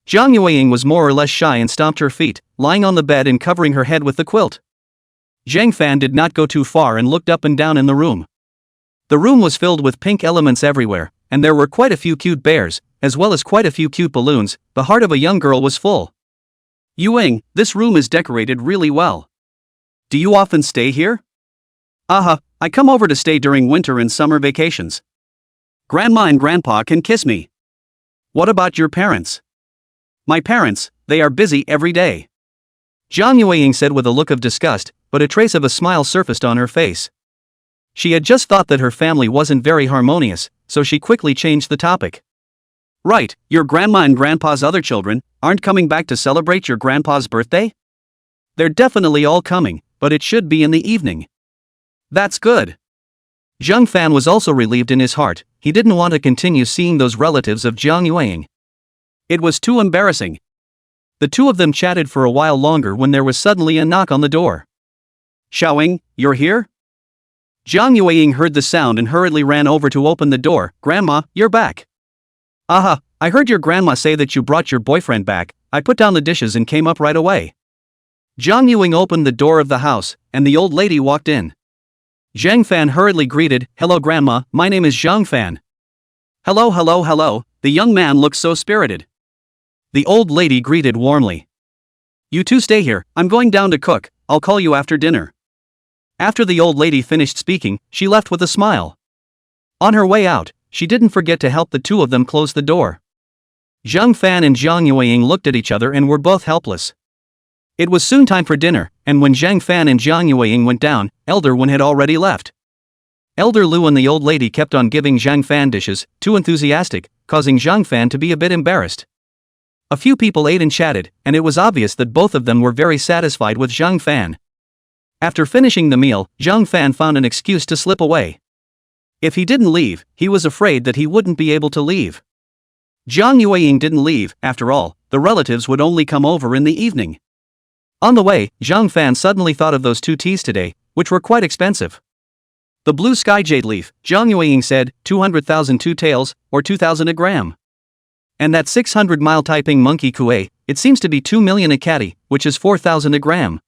Zhang Yueying was more or less shy and stomped her feet, lying on the bed and covering her head with the quilt. Zhang Fan did not go too far and looked up and down in the room. The room was filled with pink elements everywhere, and there were quite a few cute bears, as well as quite a few cute balloons. The heart of a young girl was full. Yuing, this room is decorated really well. Do you often stay here? I come over to stay during winter and summer vacations. Grandma and Grandpa can kiss me. What about your parents? My parents, they are busy every day. Zhang Yueying said with a look of disgust, but a trace of a smile surfaced on her face. She had just thought that her family wasn't very harmonious, so she quickly changed the topic. Right, your grandma and grandpa's other children aren't coming back to celebrate your grandpa's birthday? They're definitely all coming, but it should be in the evening. That's good. Zhang Fan was also relieved in his heart. He didn't want to continue seeing those relatives of Zhang Yueying. It was too embarrassing. The 2 of them chatted for a while longer when there was suddenly a knock on the door. Xiaoying, you're here? Zhang Yueying heard the sound and hurriedly ran over to open the door. Grandma, you're back. I heard your grandma say that you brought your boyfriend back. I put down the dishes and came up right away. Zhang Yueying opened the door of the house, and the old lady walked in. Zhang Fan hurriedly greeted, Hello Grandma, my name is Zhang Fan. Hello. The young man looked so spirited. The old lady greeted warmly. You 2 stay here, I'm going down to cook, I'll call you after dinner. After the old lady finished speaking, she left with a smile. On her way out, she didn't forget to help the 2 of them close the door. Zhang Fan and Zhang Yueying looked at each other and were both helpless. It was soon time for dinner, and when Zhang Fan and Zhang Yueying went down, Elder Wen had already left. Elder Lu and the old lady kept on giving Zhang Fan dishes, too enthusiastic, causing Zhang Fan to be a bit embarrassed. A few people ate and chatted, and it was obvious that both of them were very satisfied with Zhang Fan. After finishing the meal, Zhang Fan found an excuse to slip away. If he didn't leave, he was afraid that he wouldn't be able to leave. Zhang Yueying didn't leave. After all, the relatives would only come over in the evening. On the way, Zhang Fan suddenly thought of those 2 teas today, which were quite expensive. The blue sky jade leaf, Zhang Yueying said, 200,000 two taels, or 2,000 a gram. And that 600-mile Taiping monkey kuei, it seems to be 2 million a catty, which is 4,000 a gram.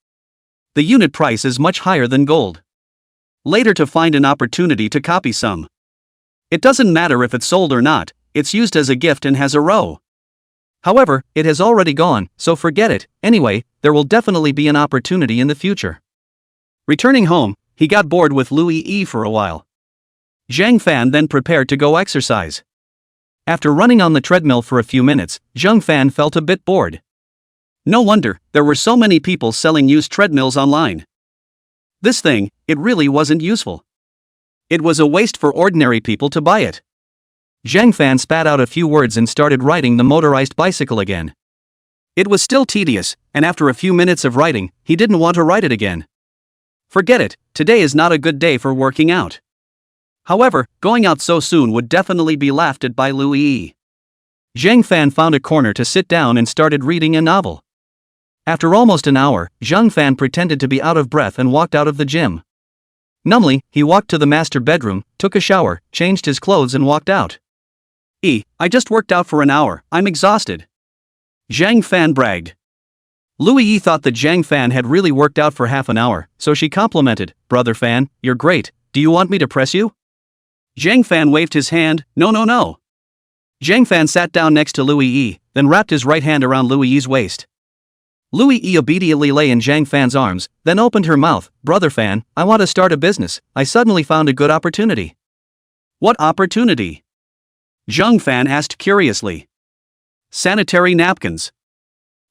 The unit price is much higher than gold. Later to find an opportunity to copy some. It doesn't matter if it's sold or not, it's used as a gift and has a row. However, it has already gone, so forget it. Anyway, there will definitely be an opportunity in the future. Returning home, he got bored with Louis E for a while. Zhang Fan then prepared to go exercise. After running on the treadmill for a few minutes, Zhang Fan felt a bit bored. No wonder, there were so many people selling used treadmills online. This thing, it really wasn't useful. It was a waste for ordinary people to buy it. Zhang Fan spat out a few words and started riding the motorized bicycle again. It was still tedious, and after a few minutes of riding, he didn't want to ride it again. Forget it, today is not a good day for working out. However, going out so soon would definitely be laughed at by Louis E. Zhang Fan found a corner to sit down and started reading a novel. After almost an hour, Zhang Fan pretended to be out of breath and walked out of the gym. Numbly, he walked to the master bedroom, took a shower, changed his clothes and walked out. I just worked out for an hour, I'm exhausted. Zhang Fan bragged. Louis E thought that Zhang Fan had really worked out for half an hour, so she complimented, Brother Fan, you're great, do you want me to press you? Zhang Fan waved his hand, no. Zhang Fan sat down next to Louis E, then wrapped his right hand around Louis E's waist. Louis E obediently lay in Zhang Fan's arms, then opened her mouth, Brother Fan, I want to start a business, I suddenly found a good opportunity. What opportunity? Zhang Fan asked curiously. Sanitary napkins.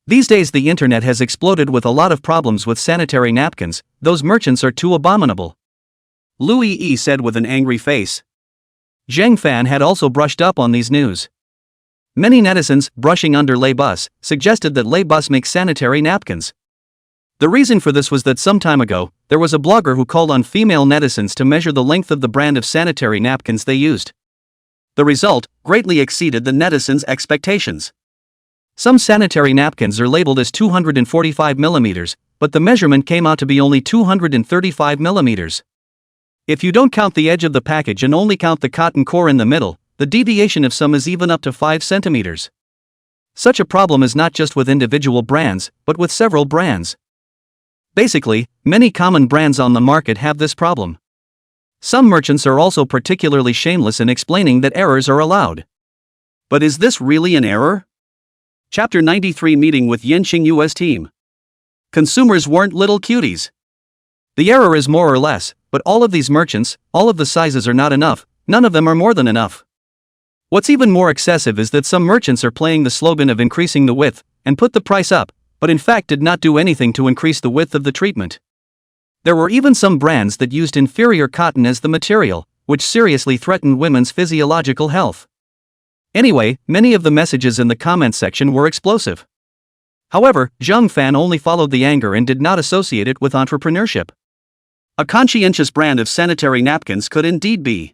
These days the internet has exploded with a lot of problems with sanitary napkins, those merchants are too abominable. Louis E said with an angry face. Zhang Fan had also brushed up on these news. Many netizens, brushing under Lay Bus, suggested that Lay Bus makes sanitary napkins. The reason for this was that some time ago, there was a blogger who called on female netizens to measure the length of the brand of sanitary napkins they used. The result greatly exceeded the netizens' expectations. Some sanitary napkins are labeled as 245 millimeters, but the measurement came out to be only 235 millimeters. If you don't count the edge of the package and only count the cotton core in the middle, the deviation of some is even up to 5 centimeters. Such a problem is not just with individual brands, but with several brands. Basically, many common brands on the market have this problem. Some merchants are also particularly shameless in explaining that errors are allowed. But is this really an error? Chapter 93 Meeting with Yenqing US Team. Consumers weren't little cuties. The error is more or less, but all of these merchants, all of the sizes are not enough, none of them are more than enough. What's even more excessive is that some merchants are playing the slogan of increasing the width, and put the price up, but in fact did not do anything to increase the width of the treatment. There were even some brands that used inferior cotton as the material, which seriously threatened women's physiological health. Anyway, many of the messages in the comments section were explosive. However, Zhang Fan only followed the anger and did not associate it with entrepreneurship. A conscientious brand of sanitary napkins could indeed be.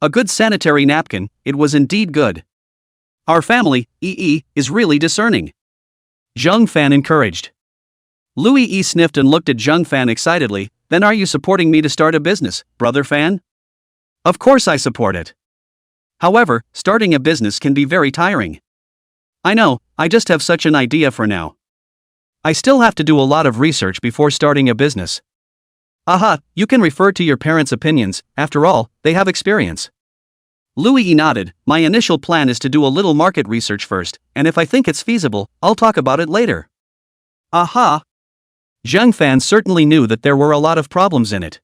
A good sanitary napkin, it was indeed good. Our family, is really discerning. Zhang Fan encouraged. Louis E sniffed and looked at Zhang Fan excitedly, then are you supporting me to start a business, Brother Fan? Of course I support it. However, starting a business can be very tiring. I know, I just have such an idea for now. I still have to do a lot of research before starting a business. Aha, you can refer to your parents' opinions, after all, they have experience. Louis E nodded, my initial plan is to do a little market research first, and if I think it's feasible, I'll talk about it later. Aha! Zhang Fan certainly knew that there were a lot of problems in it.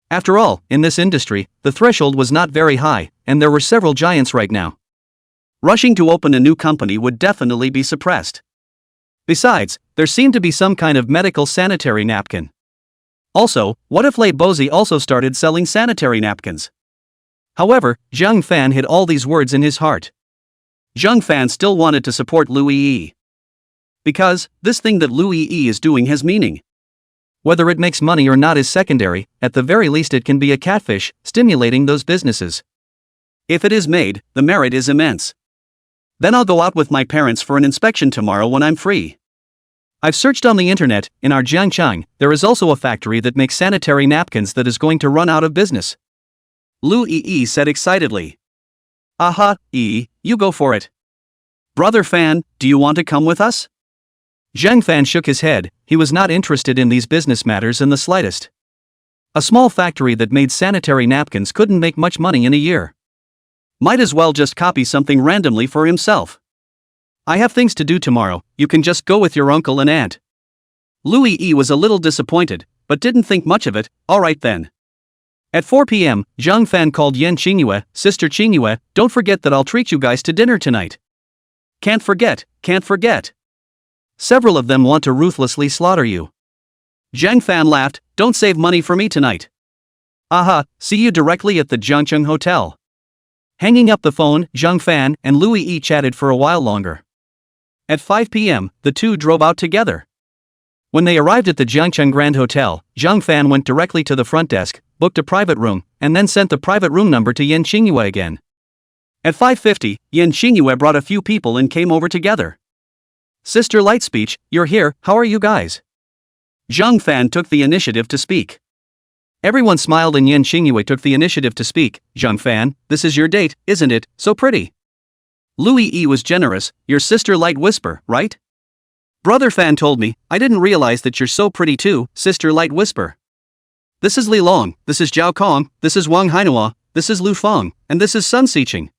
After all, in this industry, the threshold was not very high, and there were several giants right now. Rushing to open a new company would definitely be suppressed. Besides, there seemed to be some kind of medical sanitary napkin. Also, what if Lei Bozi also started selling sanitary napkins? However, Zhang Fan hid all these words in his heart. Zhang Fan still wanted to support Louis E. Because, this thing that Louis E is doing has meaning. Whether it makes money or not is secondary, at the very least it can be a catfish, stimulating those businesses. If it is made, the merit is immense. Then I'll go out with my parents for an inspection tomorrow when I'm free. I've searched on the internet. In our Jiangchang, there is also a factory that makes sanitary napkins that is going to run out of business. Lu Yi said excitedly. Aha, Yi, you go for it. Brother Fan, do you want to come with us? Zhang Fan shook his head. He was not interested in these business matters in the slightest. A small factory that made sanitary napkins couldn't make much money in a year. Might as well just copy something randomly for himself. I have things to do tomorrow, you can just go with your uncle and aunt. Lu Yi was a little disappointed, but didn't think much of it. Alright then. At 4 p.m., Zhang Fan called Yan Qingyue, Sister Qingyue, don't forget that I'll treat you guys to dinner tonight. Can't forget, can't forget. Several of them want to ruthlessly slaughter you. Zhang Fan laughed, don't save money for me tonight. Aha, see you directly at the Jiangcheng Hotel. Hanging up the phone, Zhang Fan and Lu Yi chatted for a while longer. At 5 p.m., the two drove out together. When they arrived at the Jiangcheng Grand Hotel, Zhang Fan went directly to the front desk, booked a private room, and then sent the private room number to Yan Qingyue again. At 5:50, Yan Qingyue brought a few people and came over together. Sister Lightspeech, you're here, how are you guys? Zhang Fan took the initiative to speak. Everyone smiled and Yan Qingyue took the initiative to speak. Zhang Fan, this is your date, isn't it, so pretty? Lu Yi was generous, your sister Light Whisper, right? Brother Fan told me, I didn't realize that you're so pretty too, Sister Light Whisper. This is Li Long, this is Zhao Kong, this is Wang Hainhua, this is Lu Feng, and this is Sun Xiqing.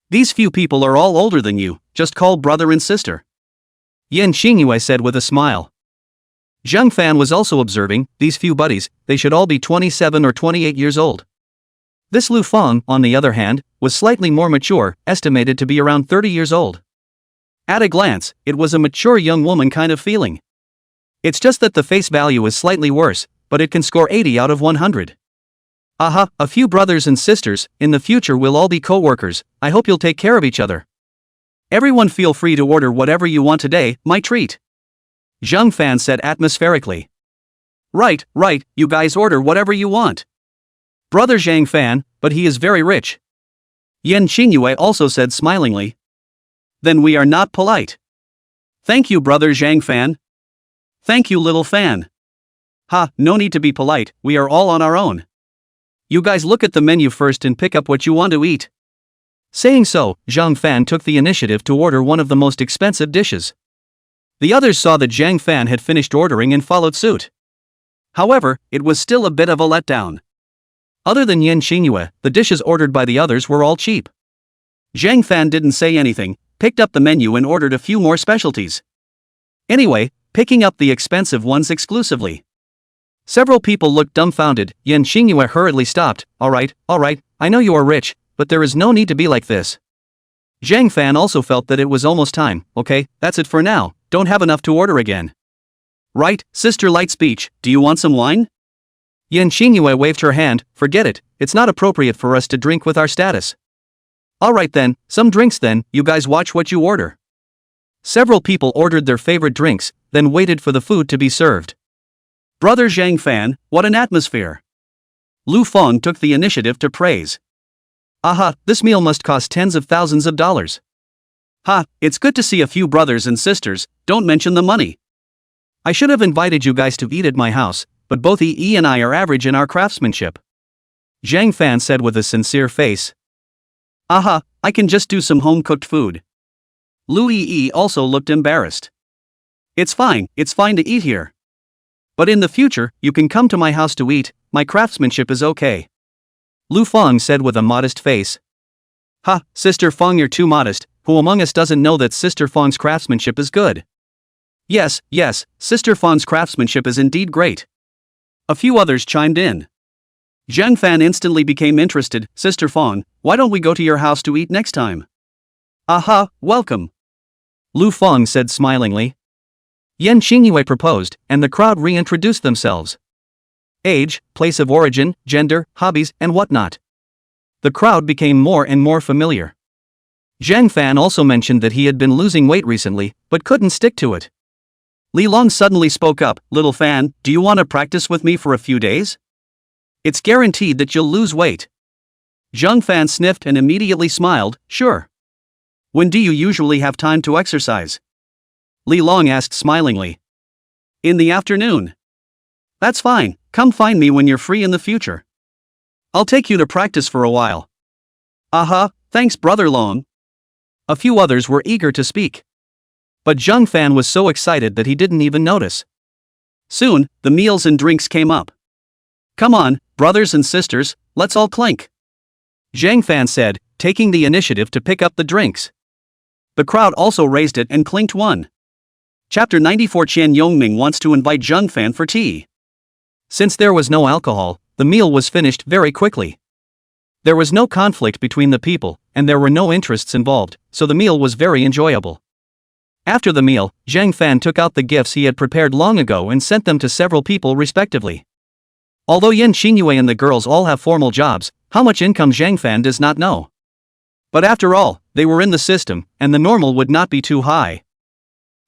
These few people are all older than you, just call brother and sister. Yan Qingyue said with a smile. Zhang Fan was also observing, these few buddies, they should all be 27 or 28 years old. This Lu Feng, on the other hand, was slightly more mature, estimated to be around 30 years old. At a glance, it was a mature young woman kind of feeling. It's just that the face value is slightly worse, but it can score 80 out of 100. Aha, a few brothers and sisters, in the future we'll all be co-workers, I hope you'll take care of each other. Everyone feel free to order whatever you want today, my treat. Zhang Fan said atmospherically. Right, you guys order whatever you want. Brother Zhang Fan, but he is very rich. Yan Qingyue also said smilingly. Then we are not polite. Thank you, Brother Zhang Fan. Thank you, little Fan. Ha, no need to be polite, we are all on our own. You guys look at the menu first and pick up what you want to eat. Saying so, Zhang Fan took the initiative to order one of the most expensive dishes. The others saw that Zhang Fan had finished ordering and followed suit. However, it was still a bit of a letdown. Other than Yan Qingyue, the dishes ordered by the others were all cheap. Zhang Fan didn't say anything, picked up the menu and ordered a few more specialties. Anyway, picking up the expensive ones exclusively. Several people looked dumbfounded. Yan Qingyue hurriedly stopped. Alright, I know you are rich, but there is no need to be like this. Zhang Fan also felt that it was almost time. Okay, that's it for now, don't have enough to order again. Right, Sister Lightspeech, do you want some wine? Yan Qingyue waved her hand. Forget it, it's not appropriate for us to drink with our status. Alright then, some drinks then, you guys watch what you order. Several people ordered their favorite drinks, then waited for the food to be served. Brother Zhang Fan, what an atmosphere. Lu Feng took the initiative to praise. Aha, this meal must cost tens of thousands of dollars. Ha, it's good to see a few brothers and sisters, don't mention the money. I should have invited you guys to eat at my house, but both Yi and I are average in our craftsmanship. Zhang Fan said with a sincere face. Aha, I can just do some home-cooked food. Lu Yi also looked embarrassed. It's fine to eat here. But in the future, you can come to my house to eat, my craftsmanship is okay. Lu Feng said with a modest face. Ha, Sister Feng, you're too modest, who among us doesn't know that Sister Feng's craftsmanship is good? Yes, Sister Feng's craftsmanship is indeed great. A few others chimed in. Zhang Fan instantly became interested. Sister Feng, why don't we go to your house to eat next time? Aha, welcome. Lu Feng said smilingly. Yan Qingyue proposed, and the crowd reintroduced themselves. Age, place of origin, gender, hobbies, and whatnot. The crowd became more and more familiar. Zhang Fan also mentioned that he had been losing weight recently, but couldn't stick to it. Li Long suddenly spoke up. Little Fan, do you want to practice with me for a few days? It's guaranteed that you'll lose weight. Zhang Fan sniffed and immediately smiled. Sure. When do you usually have time to exercise? Li Long asked smilingly. In the afternoon. That's fine, come find me when you're free in the future. I'll take you to practice for a while. Thanks brother Long. A few others were eager to speak. But Zhang Fan was so excited that he didn't even notice. Soon, the meals and drinks came up. Come on, brothers and sisters, let's all clink. Zhang Fan said, taking the initiative to pick up the drinks. The crowd also raised it and clinked one. Chapter 94. Qian Yongming wants to invite Zhang Fan for tea. Since there was no alcohol, the meal was finished very quickly. There was no conflict between the people, and there were no interests involved, so the meal was very enjoyable. After the meal, Zhang Fan took out the gifts he had prepared long ago and sent them to several people respectively. Although Yan Xingyue and the girls all have formal jobs, how much income Zhang Fan does not know. But after all, they were in the system, and the normal would not be too high.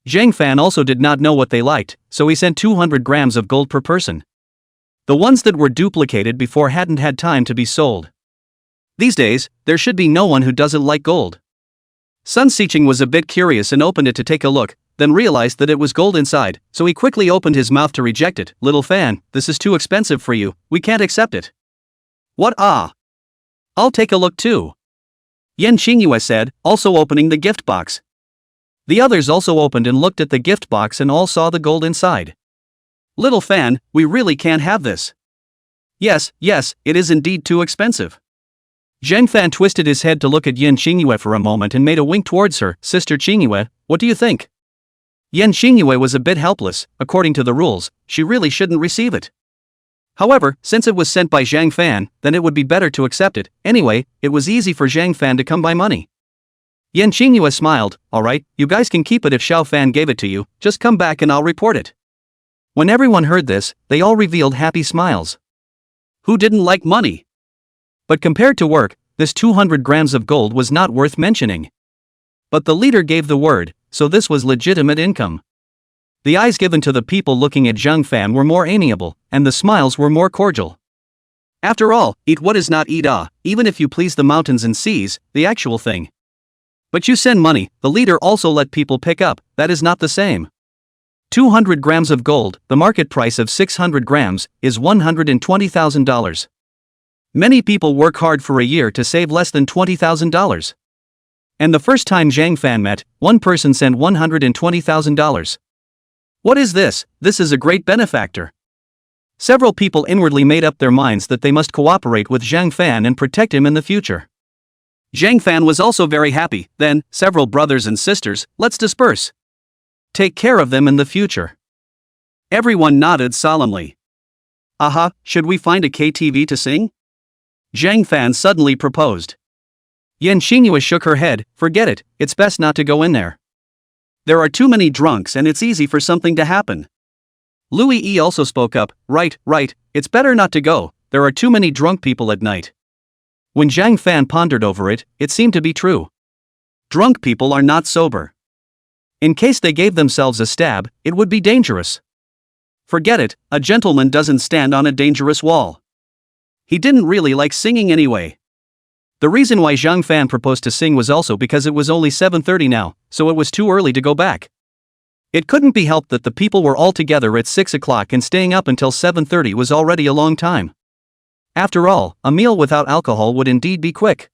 Zhang Fan also did not know what they liked, so he sent 200 grams of gold per person. The ones that were duplicated before hadn't had time to be sold. These days, there should be no one who doesn't like gold. Sun Xiqing was a bit curious and opened it to take a look, then realized that it was gold inside, so he quickly opened his mouth to reject it. Little fan, this is too expensive for you, we can't accept it. What? I'll take a look too. Yan Xingyue said, also opening the gift box. The others also opened and looked at the gift box and all saw the gold inside. Little fan, we really can't have this. Yes, it is indeed too expensive. Zhang Fan twisted his head to look at Yan Xingyue for a moment and made a wink towards her. Sister Xingyue, what do you think? Yan Xingyue was a bit helpless. According to the rules, she really shouldn't receive it. However, since it was sent by Zhang Fan, then it would be better to accept it. Anyway, it was easy for Zhang Fan to come by money. Yan Xingyue smiled. Alright, you guys can keep it if Xiao Fan gave it to you, just come back and I'll report it. When everyone heard this, they all revealed happy smiles. Who didn't like money? But compared to work, this 200 grams of gold was not worth mentioning. But the leader gave the word, so this was legitimate income. The eyes given to the people looking at Zhang Fan were more amiable, and the smiles were more cordial. After all, eat what is not eat even if you please the mountains and seas, the actual thing. But you send money, the leader also let people pick up, that is not the same. 200 grams of gold, the market price of 600 grams, is $120,000. Many people work hard for a year to save less than $20,000. And the first time Zhang Fan met, one person sent $120,000. What is this? This is a great benefactor. Several people inwardly made up their minds that they must cooperate with Zhang Fan and protect him in the future. Zhang Fan was also very happy. Then, several brothers and sisters, let's disperse. Take care of them in the future. Everyone nodded solemnly. Should we find a KTV to sing? Zhang Fan suddenly proposed. Yan Xingyue shook her head. Forget it, it's best not to go in there. There are too many drunks and it's easy for something to happen. Louis Yi also spoke up. Right, it's better not to go, there are too many drunk people at night. When Zhang Fan pondered over it, it seemed to be true. Drunk people are not sober. In case they gave themselves a stab, it would be dangerous. Forget it, a gentleman doesn't stand on a dangerous wall. He didn't really like singing anyway. The reason why Zhang Fan proposed to sing was also because it was only 7:30 now, so it was too early to go back. It couldn't be helped that the people were all together at 6 o'clock and staying up until 7:30 was already a long time. After all, a meal without alcohol would indeed be quick.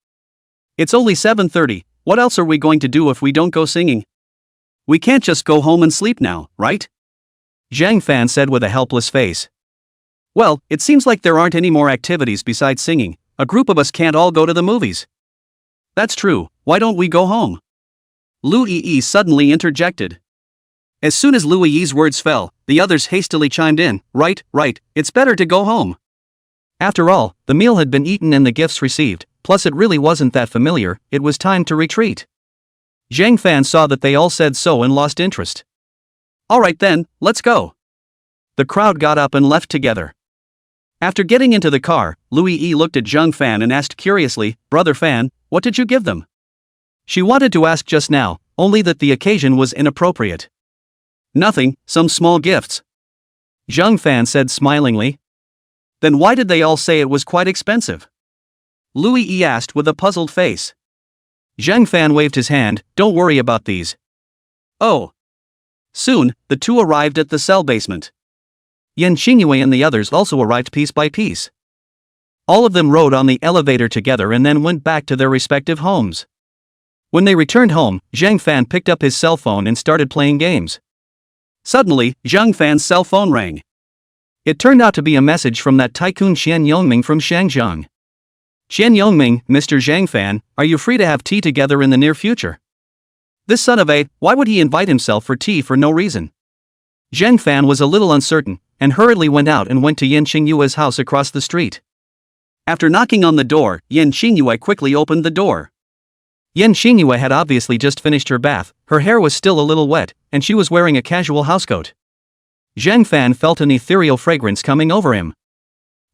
It's only 7:30, what else are we going to do if we don't go singing? We can't just go home and sleep now, right? Zhang Fan said with a helpless face. Well, it seems like there aren't any more activities besides singing. A group of us can't all go to the movies. That's true, why don't we go home? Louis Yi suddenly interjected. As soon as Louis Yi's words fell, the others hastily chimed in. Right, it's better to go home. After all, the meal had been eaten and the gifts received, plus it really wasn't that familiar, it was time to retreat. Zhang Fan saw that they all said so and lost interest. Alright then, let's go. The crowd got up and left together. After getting into the car, Louis Yi looked at Zhang Fan and asked curiously, Brother Fan, what did you give them? She wanted to ask just now, only that the occasion was inappropriate. Nothing, some small gifts. Zhang Fan said smilingly. Then why did they all say it was quite expensive? Louis Yi asked with a puzzled face. Zhang Fan waved his hand, don't worry about these. Oh. Soon, the two arrived at the cell basement. Yan Xingyue and the others also arrived piece by piece. All of them rode on the elevator together and then went back to their respective homes. When they returned home, Zhang Fan picked up his cell phone and started playing games. Suddenly, Zhang Fan's cell phone rang. It turned out to be a message from that tycoon Qian Yongming from Shangjiang. Qian Yongming, Mr. Zhang Fan, are you free to have tea together in the near future? This son of a, why would he invite himself for tea for no reason? Zhang Fan was a little uncertain, and hurriedly went out and went to Yan Xingyue's house across the street. After knocking on the door, Yan Xingyue quickly opened the door. Yan Xingyue had obviously just finished her bath, her hair was still a little wet, and she was wearing a casual housecoat. Zhang Fan felt an ethereal fragrance coming over him.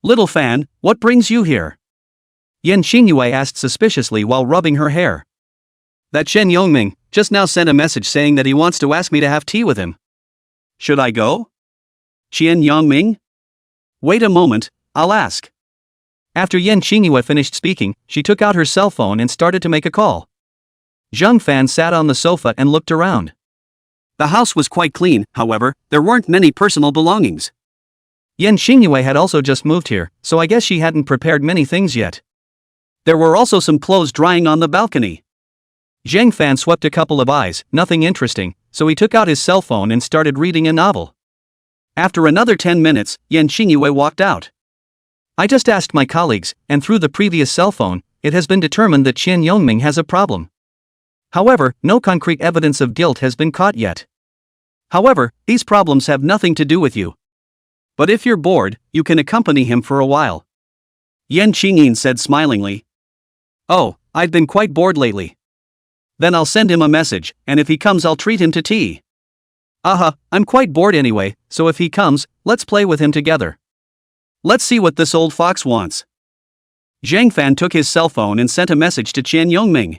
Little Fan, what brings you here? Yan Xingyue asked suspiciously while rubbing her hair. That Chen Yongming just now sent a message saying that he wants to ask me to have tea with him. Should I go? Qian Yongming? Wait a moment, I'll ask. After Yan Xingyue finished speaking, she took out her cell phone and started to make a call. Zhang Fan sat on the sofa and looked around. The house was quite clean, however, there weren't many personal belongings. Yan Xingyue had also just moved here, so I guess she hadn't prepared many things yet. There were also some clothes drying on the balcony. Zhang Fan swept a couple of eyes, nothing interesting, so he took out his cell phone and started reading a novel. After another 10 minutes, Yan Xingyue walked out. I just asked my colleagues, and through the previous cell phone, it has been determined that Qian Yongming has a problem. However, no concrete evidence of guilt has been caught yet. However, these problems have nothing to do with you. But if you're bored, you can accompany him for a while. Yan Qingyin said smilingly. Oh, I've been quite bored lately. Then I'll send him a message, and if he comes I'll treat him to tea. I'm quite bored anyway, so if he comes, let's play with him together. Let's see what this old fox wants. Zhang Fan took his cell phone and sent a message to Qian Yongming.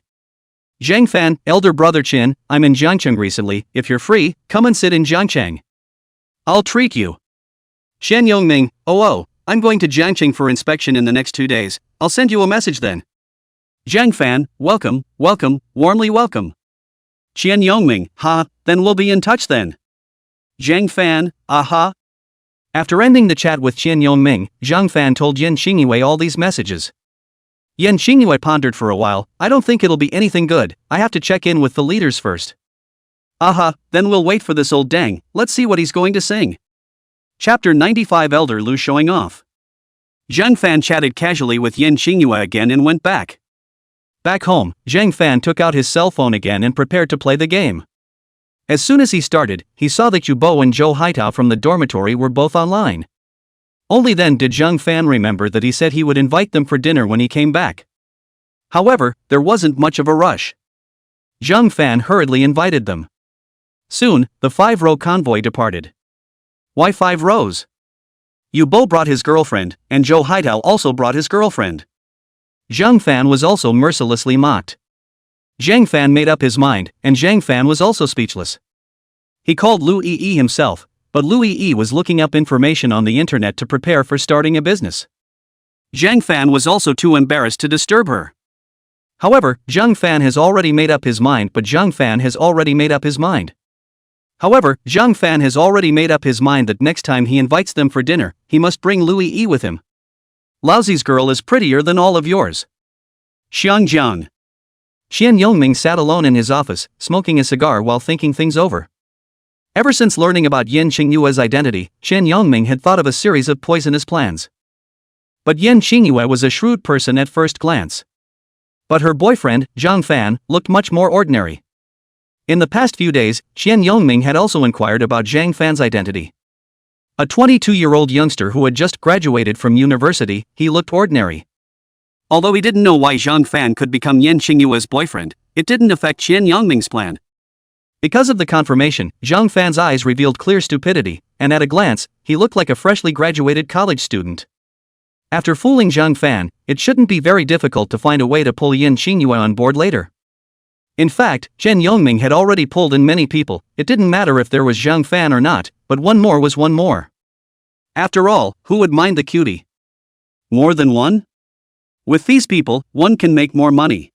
Zhang Fan, elder brother Qin, I'm in Jiangcheng recently, if you're free, come and sit in Jiangcheng. I'll treat you. Qian Yongming, I'm going to Jiangcheng for inspection in the next 2 days, I'll send you a message then. Zhang Fan, welcome, warmly welcome. Qian Yongming, then we'll be in touch then. Zhang Fan, After ending the chat with Qian Yongming, Zhang Fan told Yan Xingyue all these messages. Yan Xingyue pondered for a while, I don't think it'll be anything good, I have to check in with the leaders first. Then we'll wait for this old dang, let's see what he's going to sing. Chapter 95 Elder Lu showing off. Zhang Fan chatted casually with Yan Xingyue again and went back. Back home, Zhang Fan took out his cell phone again and prepared to play the game. As soon as he started, he saw that Yu Bo and Zhou Haitao from the dormitory were both online. Only then did Zhang Fan remember that he said he would invite them for dinner when he came back. However, there wasn't much of a rush. Zhang Fan hurriedly invited them. Soon, the 5-row convoy departed. Why 5 rows? Yu Bo brought his girlfriend, and Zhou Haitao also brought his girlfriend. Zhang Fan was also mercilessly mocked. Zhang Fan made up his mind, and Zhang Fan was also speechless. He called Lu Yi himself, but Lu Yi was looking up information on the internet to prepare for starting a business. Zhang Fan was also too embarrassed to disturb her. However, Zhang Fan has already made up his mind that next time he invites them for dinner, he must bring Lu Yi with him. Laozi's girl is prettier than all of yours. Xiangjiang. Qian Yongming sat alone in his office, smoking a cigar while thinking things over. Ever since learning about Yan Xingyue's identity, Qian Yongming had thought of a series of poisonous plans. But Yan Xingyue was a shrewd person at first glance. But her boyfriend, Zhang Fan, looked much more ordinary. In the past few days, Qian Yongming had also inquired about Zhang Fan's identity. A 22-year-old youngster who had just graduated from university, he looked ordinary. Although he didn't know why Zhang Fan could become Yan Xingyue's boyfriend, it didn't affect Qian Yongming's plan. Because of the confirmation, Zhang Fan's eyes revealed clear stupidity, and at a glance, he looked like a freshly graduated college student. After fooling Zhang Fan, it shouldn't be very difficult to find a way to pull Yan Xingyue on board later. In fact, Qian Yongming had already pulled in many people, it didn't matter if there was Zhang Fan or not, but one more was one more. After all, who would mind the cutie? More than one? With these people, one can make more money.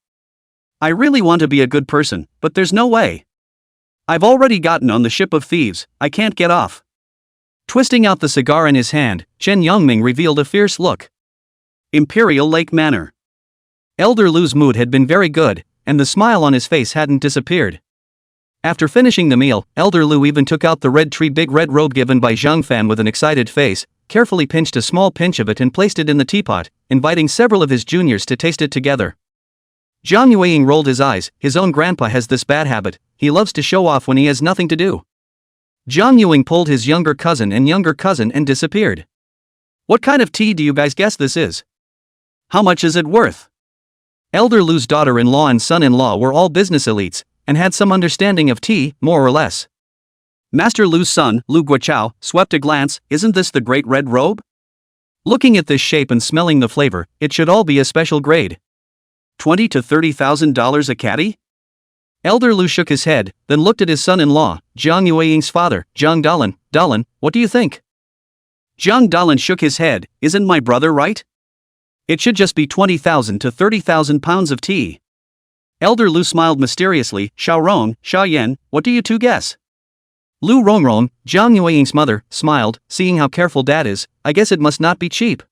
I really want to be a good person, but there's no way. I've already gotten on the ship of thieves, I can't get off. Twisting out the cigar in his hand, Chen Yongming revealed a fierce look. Imperial Lake Manor. Elder Lu's mood had been very good, and the smile on his face hadn't disappeared. After finishing the meal, Elder Lu even took out the red tree big red robe given by Zhang Fan with an excited face, carefully pinched a small pinch of it and placed it in the teapot, inviting several of his juniors to taste it together. Zhang Yueying rolled his eyes. His own grandpa has this bad habit, he loves to show off when he has nothing to do. Zhang Yueying pulled his younger cousin and disappeared. What kind of tea do you guys guess this is? How much is it worth? Elder Lu's daughter-in-law and son-in-law were all business elites, and had some understanding of tea, more or less. Master Lu's son, Lu Guochao, swept a glance. Isn't this the great red robe? Looking at this shape and smelling the flavor, it should all be a special grade. $20,000 to $30,000 a caddy? Elder Lu shook his head, then looked at his son-in-law, Zhang Yueying's father, Zhang Dalin. Dalin, what do you think? Zhang Dalin shook his head. Isn't my brother right? It should just be 20,000 to 30,000 pounds of tea. Elder Lu smiled mysteriously. Xiaorong, Xiaoyan, what do you two guess? Lu Rongrong, Zhang Yueying's mother, smiled, seeing how careful dad is. I guess it must not be cheap.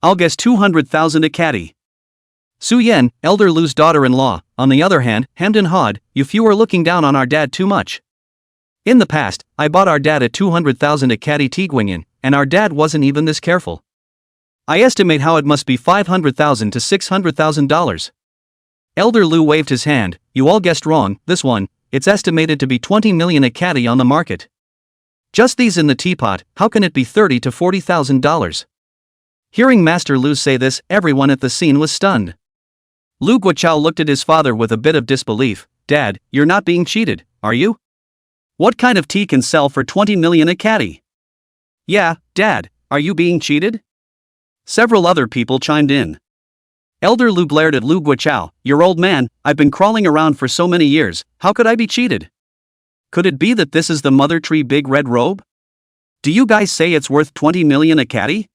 I'll guess 200,000 a caddy. Su Yan, Elder Lu's daughter-in-law, on the other hand, hemmed and hawed. You few are looking down on our dad too much. In the past, I bought our dad at 200,000 a caddy Tiguanyin, and our dad wasn't even this careful. I estimate how it must be $500,000 to $600,000. Elder Lu waved his hand. You all guessed wrong, this one, it's estimated to be 20 million a caddy on the market. Just these in the teapot, how can it be $30,000 to $40,000? Hearing Master Lu say this, everyone at the scene was stunned. Lu Guochao looked at his father with a bit of disbelief. Dad, you're not being cheated, are you? What kind of tea can sell for 20 million a caddy? Yeah, Dad, are you being cheated? Several other people chimed in. Elder Lu glared at Lu Guochao. Your old man, I've been crawling around for so many years, how could I be cheated? Could it be that this is the mother tree big red robe? Do you guys say it's worth 20 million a caddy?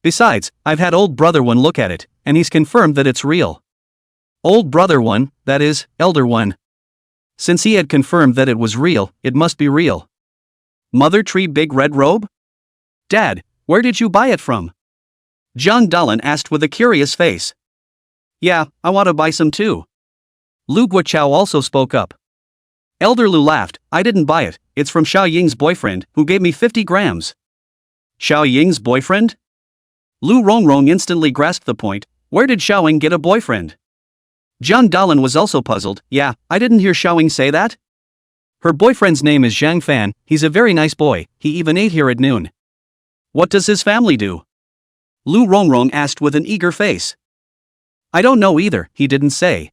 Besides, I've had old brother one look at it, and he's confirmed that it's real. Old brother one, that is, elder one. Since he had confirmed that it was real, it must be real. Mother tree big red robe? Dad, where did you buy it from? Zhang Dalin asked with a curious face. Yeah, I want to buy some too. Lu Guochao also spoke up. Elder Lu laughed. I didn't buy it, it's from Xiao Ying's boyfriend, who gave me 50 grams. Xiao Ying's boyfriend? Lu Rongrong instantly grasped the point. Where did Xiao Ying get a boyfriend? Zhang Dalin was also puzzled. Yeah, I didn't hear Xiao Ying say that. Her boyfriend's name is Zhang Fan, he's a very nice boy, he even ate here at noon. What does his family do? Lu Rongrong asked with an eager face. I don't know either, he didn't say.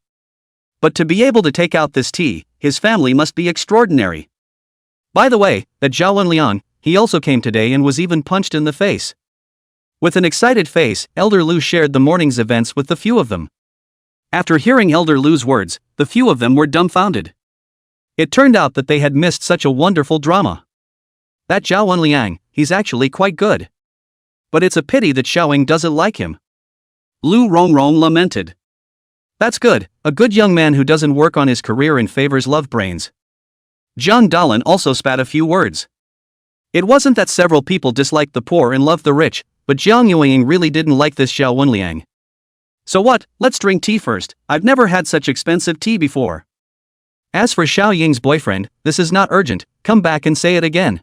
But to be able to take out this tea, his family must be extraordinary. By the way, that Zhao Wenliang, he also came today and was even punched in the face. With an excited face, Elder Lu shared the morning's events with the few of them. After hearing Elder Lu's words, the few of them were dumbfounded. It turned out that they had missed such a wonderful drama. That Zhao Wenliang, he's actually quite good. But it's a pity that Xiao Ying doesn't like him. Lu Rongrong lamented. That's good, a good young man who doesn't work on his career and favors love brains. Zhang Dalin also spat a few words. It wasn't that several people disliked the poor and loved the rich, but Zhang Yueying really didn't like this Xiao Wenliang. So what, let's drink tea first, I've never had such expensive tea before. As for Xiao Ying's boyfriend, this is not urgent, come back and say it again.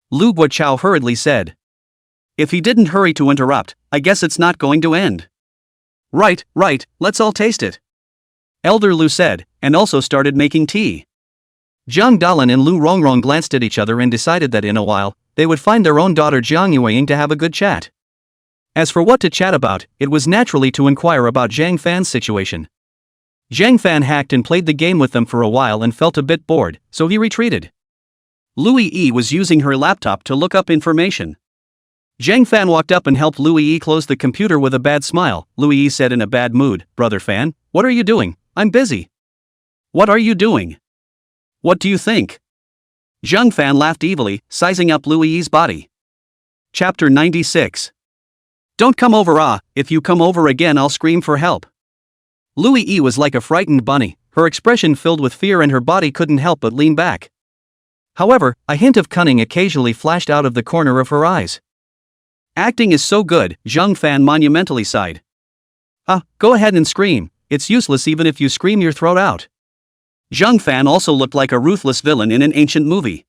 Lu Guochao hurriedly said. If he didn't hurry to interrupt, I guess it's not going to end. Right, let's all taste it. Elder Lu said, and also started making tea. Zhang Dalin and Lu Rongrong glanced at each other and decided that in a while, they would find their own daughter Zhang Yueying to have a good chat. As for what to chat about, it was naturally to inquire about Zhang Fan's situation. Zhang Fan hacked and played the game with them for a while and felt a bit bored, so he retreated. Lu Yi was using her laptop to look up information. Zhang Fan walked up and helped Lu Yi close the computer with a bad smile. Lu Yi said in a bad mood, Brother Fan, what are you doing? I'm busy. What are you doing? What do you think? Zhang Fan laughed evilly, sizing up Lu Yi's body. Chapter 96. Don't come over if you come over again I'll scream for help. Lu Yi was like a frightened bunny, her expression filled with fear and her body couldn't help but lean back. However, a hint of cunning occasionally flashed out of the corner of her eyes. Acting is so good, Zhang Fan monumentally sighed. Go ahead and scream, it's useless even if you scream your throat out. Zhang Fan also looked like a ruthless villain in an ancient movie.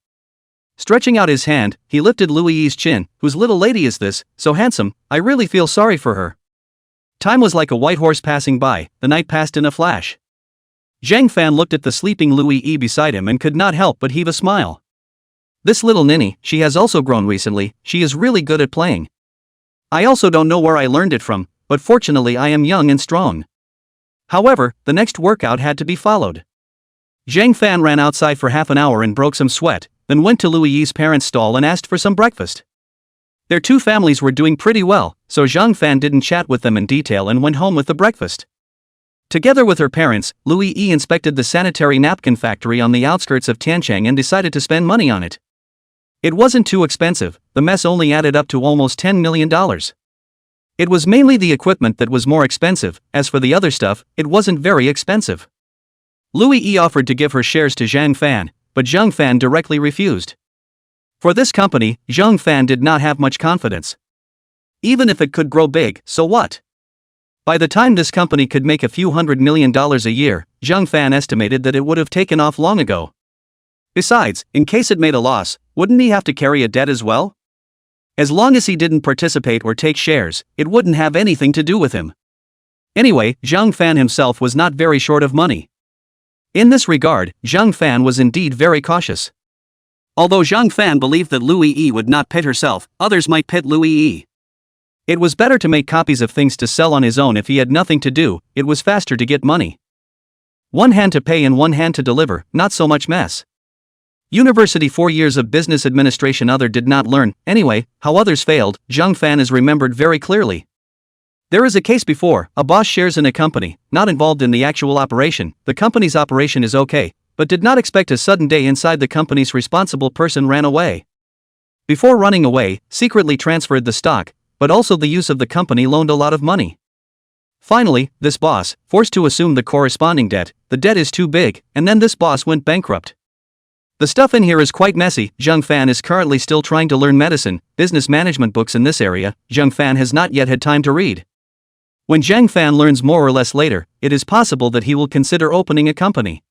Stretching out his hand, he lifted Lu Yi's chin. Whose little lady is this, so handsome? I really feel sorry for her. Time was like a white horse passing by, the night passed in a flash. Zhang Fan looked at the sleeping Lu Yi beside him and could not help but heave a smile. This little ninny, she has also grown recently, she is really good at playing. I also don't know where I learned it from, but fortunately I am young and strong. However, the next workout had to be followed. Zhang Fan ran outside for half an hour and broke some sweat, then went to Lu Yi's parents' stall and asked for some breakfast. Their two families were doing pretty well, so Zhang Fan didn't chat with them in detail and went home with the breakfast. Together with her parents, Lu Yi inspected the sanitary napkin factory on the outskirts of Tiancheng and decided to spend money on it. It wasn't too expensive, the mess only added up to almost $10 million. It was mainly the equipment that was more expensive, as for the other stuff, it wasn't very expensive. Lu Yi offered to give her shares to Zhang Fan, but Zhang Fan directly refused. For this company, Zhang Fan did not have much confidence. Even if it could grow big, so what? By the time this company could make a few $100 million a year, Zhang Fan estimated that it would have taken off long ago. Besides, in case it made a loss, wouldn't he have to carry a debt as well? As long as he didn't participate or take shares, it wouldn't have anything to do with him. Anyway, Zhang Fan himself was not very short of money. In this regard, Zhang Fan was indeed very cautious. Although Zhang Fan believed that Lu Yi would not pit herself, others might pit Lu Yi. It was better to make copies of things to sell on his own if he had nothing to do, it was faster to get money. One hand to pay and one hand to deliver, not so much mess. University 4 years of business administration other did not learn, anyway, how others failed, Zhang Fan is remembered very clearly. There is a case before, a boss shares in a company, not involved in the actual operation, the company's operation is okay, but did not expect a sudden day inside the company's responsible person ran away. Before running away, secretly transferred the stock, but also the use of the company loaned a lot of money. Finally, this boss, forced to assume the corresponding debt, the debt is too big, and then this boss went bankrupt. The stuff in here is quite messy. Zhang Fan is currently still trying to learn medicine, business management books in this area, Zhang Fan has not yet had time to read. When Zhang Fan learns more or less later, it is possible that he will consider opening a company.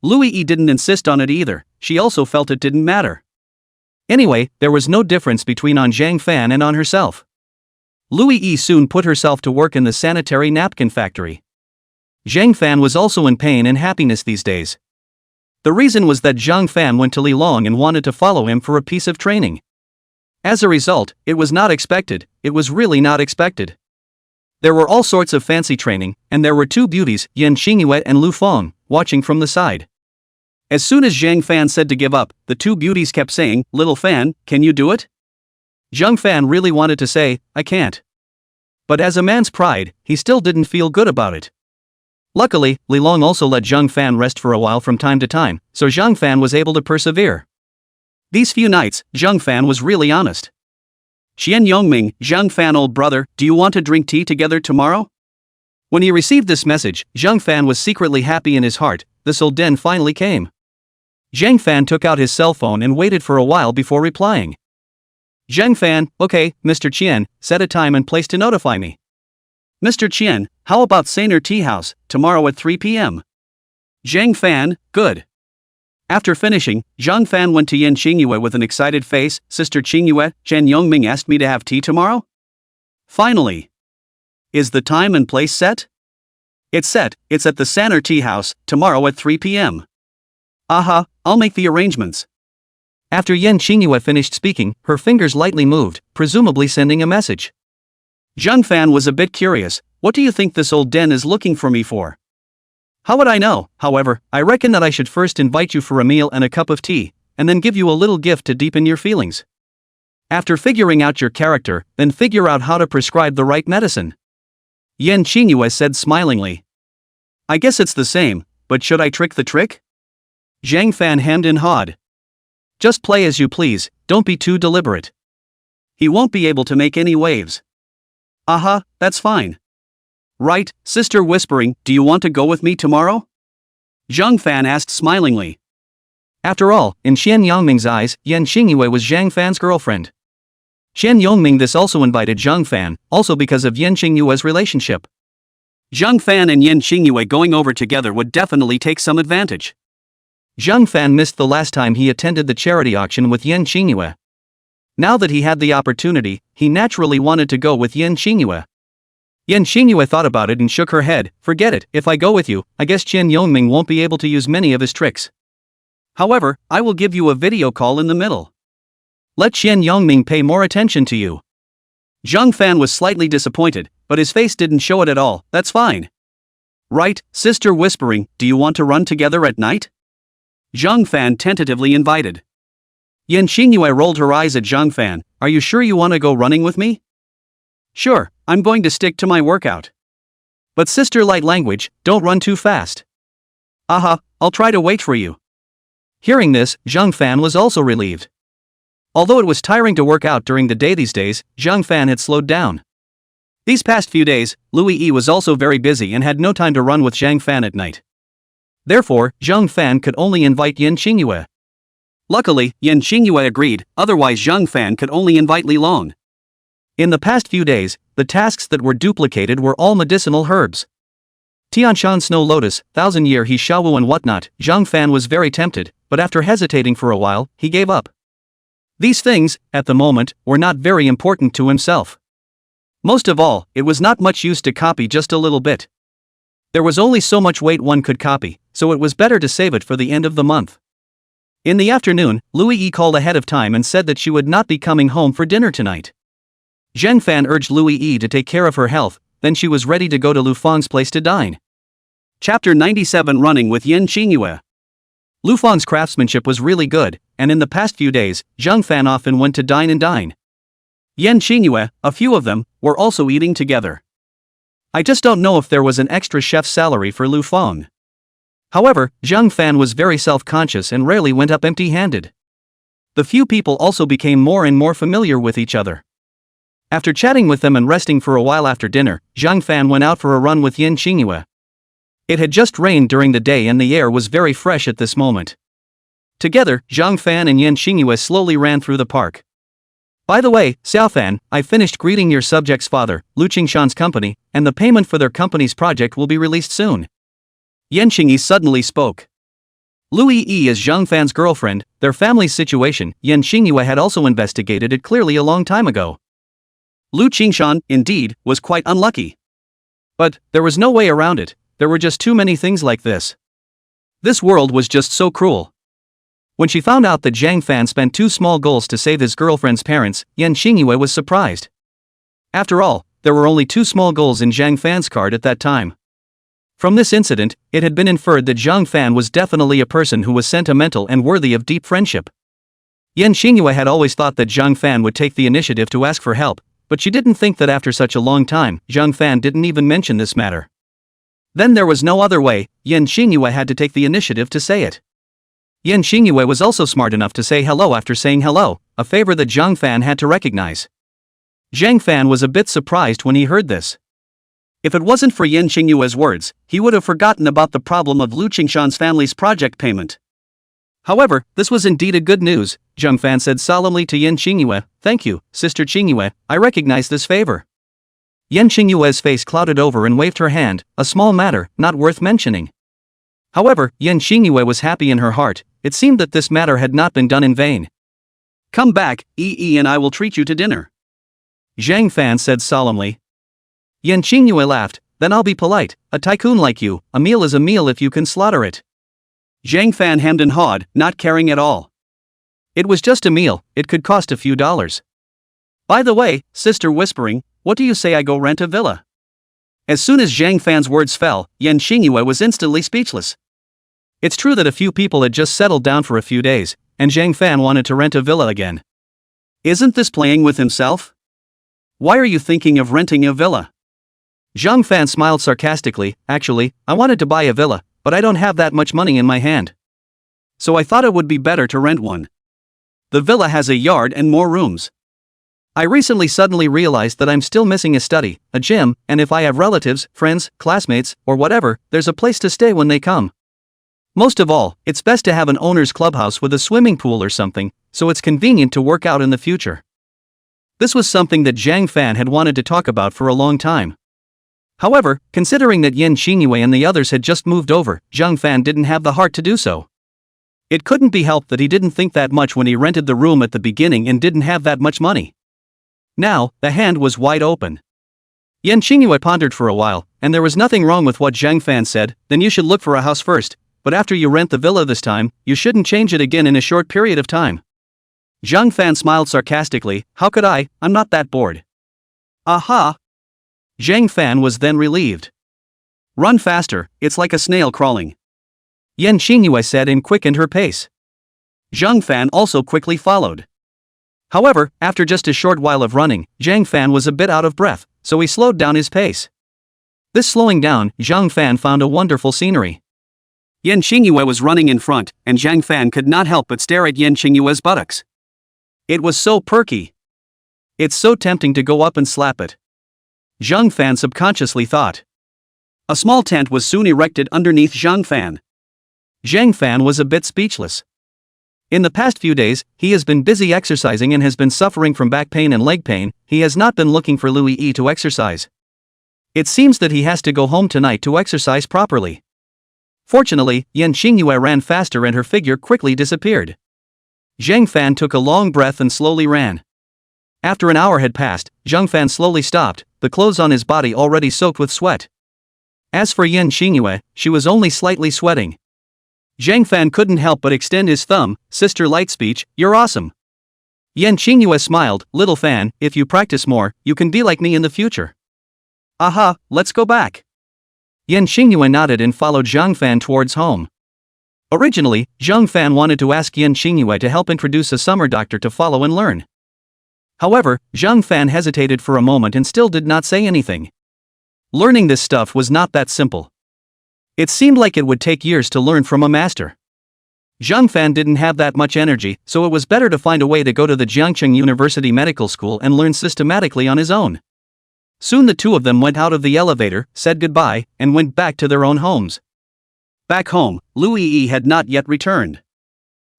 Lu Yi didn't insist on it either, she also felt it didn't matter. Anyway, there was no difference between on Zhang Fan and on herself. Lu Yi soon put herself to work in the sanitary napkin factory. Zhang Fan was also in pain and happiness these days. The reason was that Zhang Fan went to Lilong and wanted to follow him for a piece of training. As a result, it was not expected, it was really not expected. There were all sorts of fancy training, and there were two beauties, Yan Xingyue and Lu Feng, watching from the side. As soon as Zhang Fan said to give up, the two beauties kept saying, "Little Fan, can you do it?" Zhang Fan really wanted to say, "I can't." But as a man's pride, he still didn't feel good about it. Luckily, Lilong also let Zhang Fan rest for a while from time to time, so Zhang Fan was able to persevere. These few nights, Zhang Fan was really honest. "Xian Yongming, Zhang Fan old brother, do you want to drink tea together tomorrow?" When he received this message, Zhang Fan was secretly happy in his heart, the Solden finally came. Zhang Fan took out his cell phone and waited for a while before replying. Zhang Fan, okay, Mr. Qian, set a time and place to notify me. Mr. Qian, how about Sainer Tea House, tomorrow at 3 p.m.? Zhang Fan, good. After finishing, Zhang Fan went to Yan Qingyue with an excited face. "Sister Qingyue, Chen Yongming asked me to have tea tomorrow?" Finally. Is the time and place set? It's set, it's at the Sainer Tea House, tomorrow at 3 p.m. Aha, I'll make the arrangements. After Yan Qingyue finished speaking, her fingers lightly moved, presumably sending a message. Zhang Fan was a bit curious. What do you think this old den is looking for me for? How would I know? However, I reckon that I should first invite you for a meal and a cup of tea, and then give you a little gift to deepen your feelings. After figuring out your character, then figure out how to prescribe the right medicine. Yan Qingyue said smilingly. I guess it's the same, but should I trick the trick? Zhang Fan hemmed and hawed. Just play as you please, don't be too deliberate. He won't be able to make any waves. Aha, that's fine. Right, sister whispering, do you want to go with me tomorrow? Zhang Fan asked smilingly. After all, in Xian Yongming's eyes, Yan Xingyue was Zhang Fan's girlfriend. Xian Yongming this also invited Zhang Fan, also because of Yan Xingyue's relationship. Zhang Fan and Yan Xingyue going over together would definitely take some advantage. Zhang Fan missed the last time he attended the charity auction with Yan Xingyue. Now that he had the opportunity, he naturally wanted to go with Yan Xingyue. Yan Xingyue thought about it and shook her head. Forget it, if I go with you, I guess Qian Yongming won't be able to use many of his tricks. However, I will give you a video call in the middle. Let Qian Yongming pay more attention to you. Zhang Fan was slightly disappointed, but his face didn't show it at all. That's fine. Right, sister whispering, do you want to run together at night? Zhang Fan tentatively invited. Yan Xingyue rolled her eyes at Zhang Fan. Are you sure you want to go running with me? Sure, I'm going to stick to my workout. But sister light language, don't run too fast. Aha, I'll try to wait for you. Hearing this, Zhang Fan was also relieved. Although it was tiring to work out during the day these days, Zhang Fan had slowed down. These past few days, Louis Yi was also very busy and had no time to run with Zhang Fan at night. Therefore, Zhang Fan could only invite Yan Xingyue. Luckily, Yan Xingyue agreed, otherwise Zhang Fan could only invite Li Long. In the past few days, the tasks that were duplicated were all medicinal herbs. Tianshan Snow Lotus, Thousand Year He Shawu and whatnot. Zhang Fan was very tempted, but after hesitating for a while, he gave up. These things, at the moment, were not very important to himself. Most of all, it was not much use to copy just a little bit. There was only so much weight one could copy, so it was better to save it for the end of the month. In the afternoon, Louis Yi called ahead of time and said that she would not be coming home for dinner tonight. Zhang Fan urged Louis Yi to take care of her health, then she was ready to go to Lu Fang's place to dine. Chapter 97 Running with Yan Xingyue. Lu Fang's craftsmanship was really good, and in the past few days, Zhang Fan often went to dine and dine. Yan Xingyue, a few of them, were also eating together. I just don't know if there was an extra chef's salary for Lu Fang. However, Zhang Fan was very self-conscious and rarely went up empty-handed. The few people also became more and more familiar with each other. After chatting with them and resting for a while after dinner, Zhang Fan went out for a run with Yan Xingyue. It had just rained during the day and the air was very fresh at this moment. Together, Zhang Fan and Yan Xingyue slowly ran through the park. By the way, Xiao Fan, I finished greeting your subject's father, Lu Qingshan's company, and the payment for their company's project will be released soon. Yan Xingyi suddenly spoke. Louis Yi is Zhang Fan's girlfriend, their family's situation, Yan Xingyue had also investigated it clearly a long time ago. Lu Qingshan, indeed, was quite unlucky. But, there was no way around it, there were just too many things like this. This world was just so cruel. When she found out that Zhang Fan spent 2 small goals to save his girlfriend's parents, Yan Xingyue was surprised. After all, there were only 2 small goals in Zhang Fan's card at that time. From this incident, it had been inferred that Zhang Fan was definitely a person who was sentimental and worthy of deep friendship. Yan Xingyue had always thought that Zhang Fan would take the initiative to ask for help, but she didn't think that after such a long time, Zhang Fan didn't even mention this matter. Then there was no other way, Yan Xingyue had to take the initiative to say it. Yan Xingyue was also smart enough to say hello after saying hello, a favor that Zhang Fan had to recognize. Zhang Fan was a bit surprised when he heard this. If it wasn't for Yan Xingyue's words, he would have forgotten about the problem of Lu Qingshan's family's project payment. However, this was indeed a good news, Zhang Fan said solemnly to Yan Xingyue. Thank you, Sister Xingyue, I recognize this favor. Yan Xingyue's face clouded over and waved her hand, a small matter, not worth mentioning. However, Yan Xingyue was happy in her heart, it seemed that this matter had not been done in vain. Come back, Yi and I will treat you to dinner. Zhang Fan said solemnly. Yan Xingyue laughed, then I'll be polite, a tycoon like you, a meal is a meal if you can slaughter it. Zhang Fan hemmed and hawed, not caring at all. It was just a meal, it could cost a few dollars. By the way, sister whispering, what do you say I go rent a villa? As soon as Zhang Fan's words fell, Yan Xingyue was instantly speechless. It's true that a few people had just settled down for a few days, and Zhang Fan wanted to rent a villa again. Isn't this playing with himself? Why are you thinking of renting a villa? Zhang Fan smiled sarcastically. Actually, I wanted to buy a villa, but I don't have that much money in my hand. So I thought it would be better to rent one. The villa has a yard and more rooms. I recently suddenly realized that I'm still missing a study, a gym, and if I have relatives, friends, classmates, or whatever, there's a place to stay when they come. Most of all, it's best to have an owner's clubhouse with a swimming pool or something, so it's convenient to work out in the future. This was something that Zhang Fan had wanted to talk about for a long time. However, considering that Yan Xingyue and the others had just moved over, Zhang Fan didn't have the heart to do so. It couldn't be helped that he didn't think that much when he rented the room at the beginning and didn't have that much money. Now, the hand was wide open. Yan Xingyue pondered for a while, and there was nothing wrong with what Zhang Fan said. Then you should look for a house first, but after you rent the villa this time, you shouldn't change it again in a short period of time. Zhang Fan smiled sarcastically. How could I? I'm not that bored. Aha! Zhang Fan was then relieved. Run faster, it's like a snail crawling. Yan Xingyue said and quickened her pace. Zhang Fan also quickly followed. However, after just a short while of running, Zhang Fan was a bit out of breath, so he slowed down his pace. This slowing down, Zhang Fan found a wonderful scenery. Yan Xingyue was running in front, and Zhang Fan could not help but stare at Yan Xingyue's buttocks. It was so perky. It's so tempting to go up and slap it. Zhang Fan subconsciously thought. A small tent was soon erected underneath Zhang Fan. Zhang Fan was a bit speechless. In the past few days, he has been busy exercising and has been suffering from back pain and leg pain. He has not been looking for Louis E to exercise. It seems that he has to go home tonight to exercise properly. Fortunately, Yan Xingyue ran faster and her figure quickly disappeared. Zhang Fan took a long breath and slowly ran. After an hour had passed, Zhang Fan slowly stopped, the clothes on his body already soaked with sweat. As for Yan Xingyue, she was only slightly sweating. Zhang Fan couldn't help but extend his thumb. Sister Lightspeech, you're awesome. Yan Xingyue smiled. Little Fan, if you practice more, you can be like me in the future. Aha, let's go back. Yan Xingyue nodded and followed Zhang Fan towards home. Originally, Zhang Fan wanted to ask Yan Xingyue to help introduce a summer doctor to follow and learn. However, Zhang Fan hesitated for a moment and still did not say anything. Learning this stuff was not that simple. It seemed like it would take years to learn from a master. Zhang Fan didn't have that much energy, so it was better to find a way to go to the Jiangcheng University Medical School and learn systematically on his own. Soon the two of them went out of the elevator, said goodbye, and went back to their own homes. Back home, Louis E had not yet returned.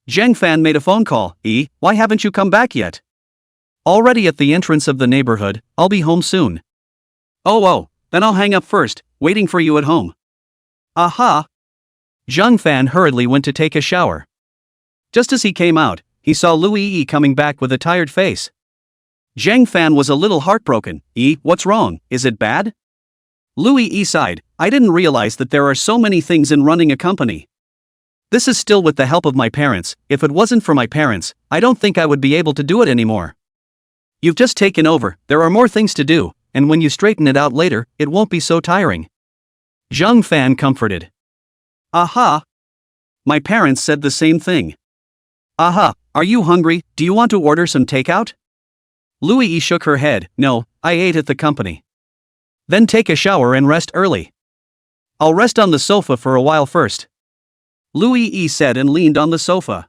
Zhang Fan made a phone call. E, why haven't you come back yet? Already at the entrance of the neighborhood, I'll be home soon. Oh, then I'll hang up first, waiting for you at home. Aha! Zhang Fan hurriedly went to take a shower. Just as he came out, he saw Louis E coming back with a tired face. Zhang Fan was a little heartbroken. E, what's wrong, is it bad? Louis E sighed. I didn't realize that there are so many things in running a company. This is still with the help of my parents. If it wasn't for my parents, I don't think I would be able to do it anymore. You've just taken over, there are more things to do, and when you straighten it out later, it won't be so tiring. Zhang Fan comforted. Aha! My parents said the same thing. Aha, are you hungry? Do you want to order some takeout? Louis E shook her head. No, I ate at the company. Then take a shower and rest early. I'll rest on the sofa for a while first. Louis E said and leaned on the sofa.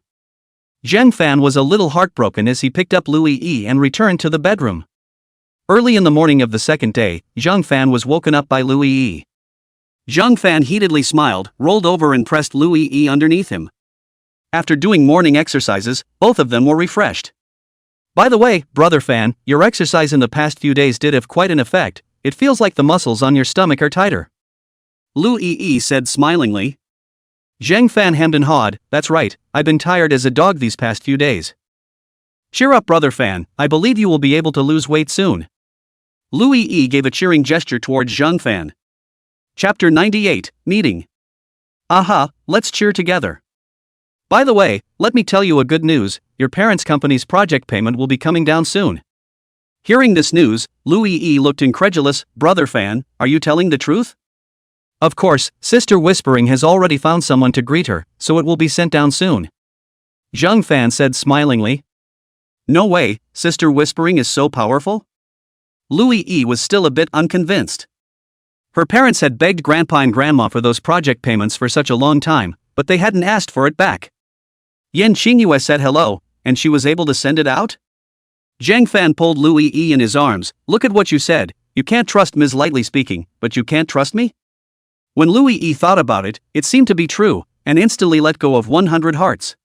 Zhang Fan was a little heartbroken as he picked up Louis E and returned to the bedroom. Early in the morning of the second day, Zhang Fan was woken up by Louis E. Zhang Fan heatedly smiled, rolled over and pressed Louis E underneath him. After doing morning exercises, both of them were refreshed. By the way, Brother Fan, your exercise in the past few days did have quite an effect. It feels like the muscles on your stomach are tighter. Louis E said smilingly. Zhang Fan hemmed and hawed. That's right, I've been tired as a dog these past few days. Cheer up, Brother Fan, I believe you will be able to lose weight soon. Louis E gave a cheering gesture towards Zhang Fan. Chapter 98, Meeting. Aha, let's cheer together. By the way, let me tell you a good news, your parents' company's project payment will be coming down soon. Hearing this news, Louis E looked incredulous. Brother Fan, are you telling the truth? Of course, Sister Whispering has already found someone to greet her, so it will be sent down soon. Zhang Fan said smilingly. No way, Sister Whispering is so powerful? Louis E was still a bit unconvinced. Her parents had begged Grandpa and Grandma for those project payments for such a long time, but they hadn't asked for it back. Yan Xingyue said hello, and she was able to send it out? Zhang Fan pulled Louis E in his arms. Look at what you said, you can't trust Ms. Lightly Speaking, but you can't trust me? When Louis E thought about it, it seemed to be true. and instantly let go of 100 hearts.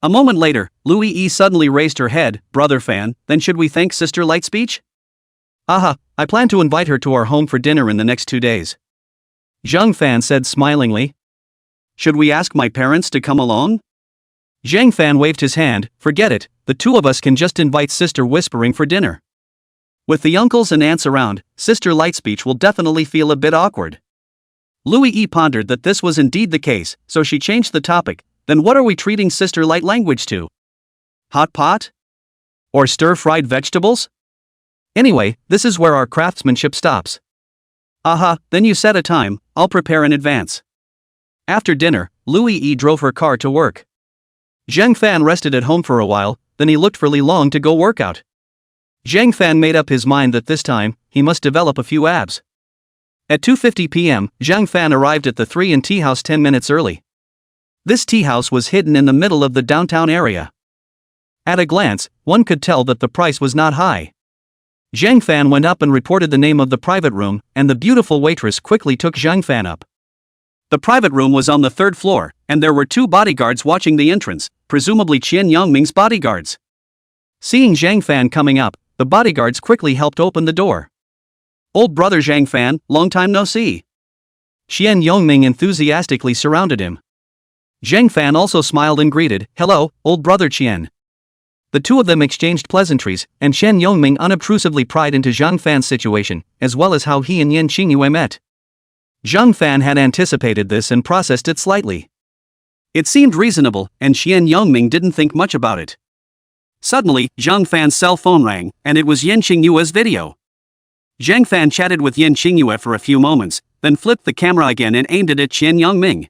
A moment later, Louis E suddenly raised her head. Brother Fan, then should we thank Sister Lightspeech? Aha, I plan to invite her to our home for dinner in the next 2 days. Zhang Fan said smilingly. Should we ask my parents to come along? Zhang Fan waved his hand. Forget it, the two of us can just invite Sister Whispering for dinner. With the uncles and aunts around, Sister Lightspeech will definitely feel a bit awkward. Louis E pondered that this was indeed the case, so she changed the topic. Then what are we treating Sister Light language to? Hot pot? Or stir-fried vegetables? Anyway, this is where our craftsmanship stops. Aha, then you set a time, I'll prepare in advance. After dinner, Louis E drove her car to work. Zhang Fan rested at home for a while, then he looked for Li Long to go work out. Zhang Fan made up his mind that this time, he must develop a few abs. At 2:50 p.m., Zhang Fan arrived at the 3 and Tea House 10 minutes early. This tea house was hidden in the middle of the downtown area. At a glance, one could tell that the price was not high. Zhang Fan went up and reported the name of the private room, and the beautiful waitress quickly took Zhang Fan up. The private room was on the 3rd floor, and there were 2 bodyguards watching the entrance, presumably Qian Yongming's bodyguards. Seeing Zhang Fan coming up, the bodyguards quickly helped open the door. Old brother Zhang Fan, long time no see. Qian Yongming enthusiastically surrounded him. Zhang Fan also smiled and greeted, "Hello, old brother Qian." The two of them exchanged pleasantries, and Qian Yongming unobtrusively pried into Zhang Fan's situation, as well as how he and Yan Qingyue met. Zhang Fan had anticipated this and processed it slightly. It seemed reasonable, and Qian Yongming didn't think much about it. Suddenly, Zhang Fan's cell phone rang, and it was Yan Qingyue's video. Zhang Fan chatted with Yan Qingyue for a few moments, then flipped the camera again and aimed it at Qian Yongming.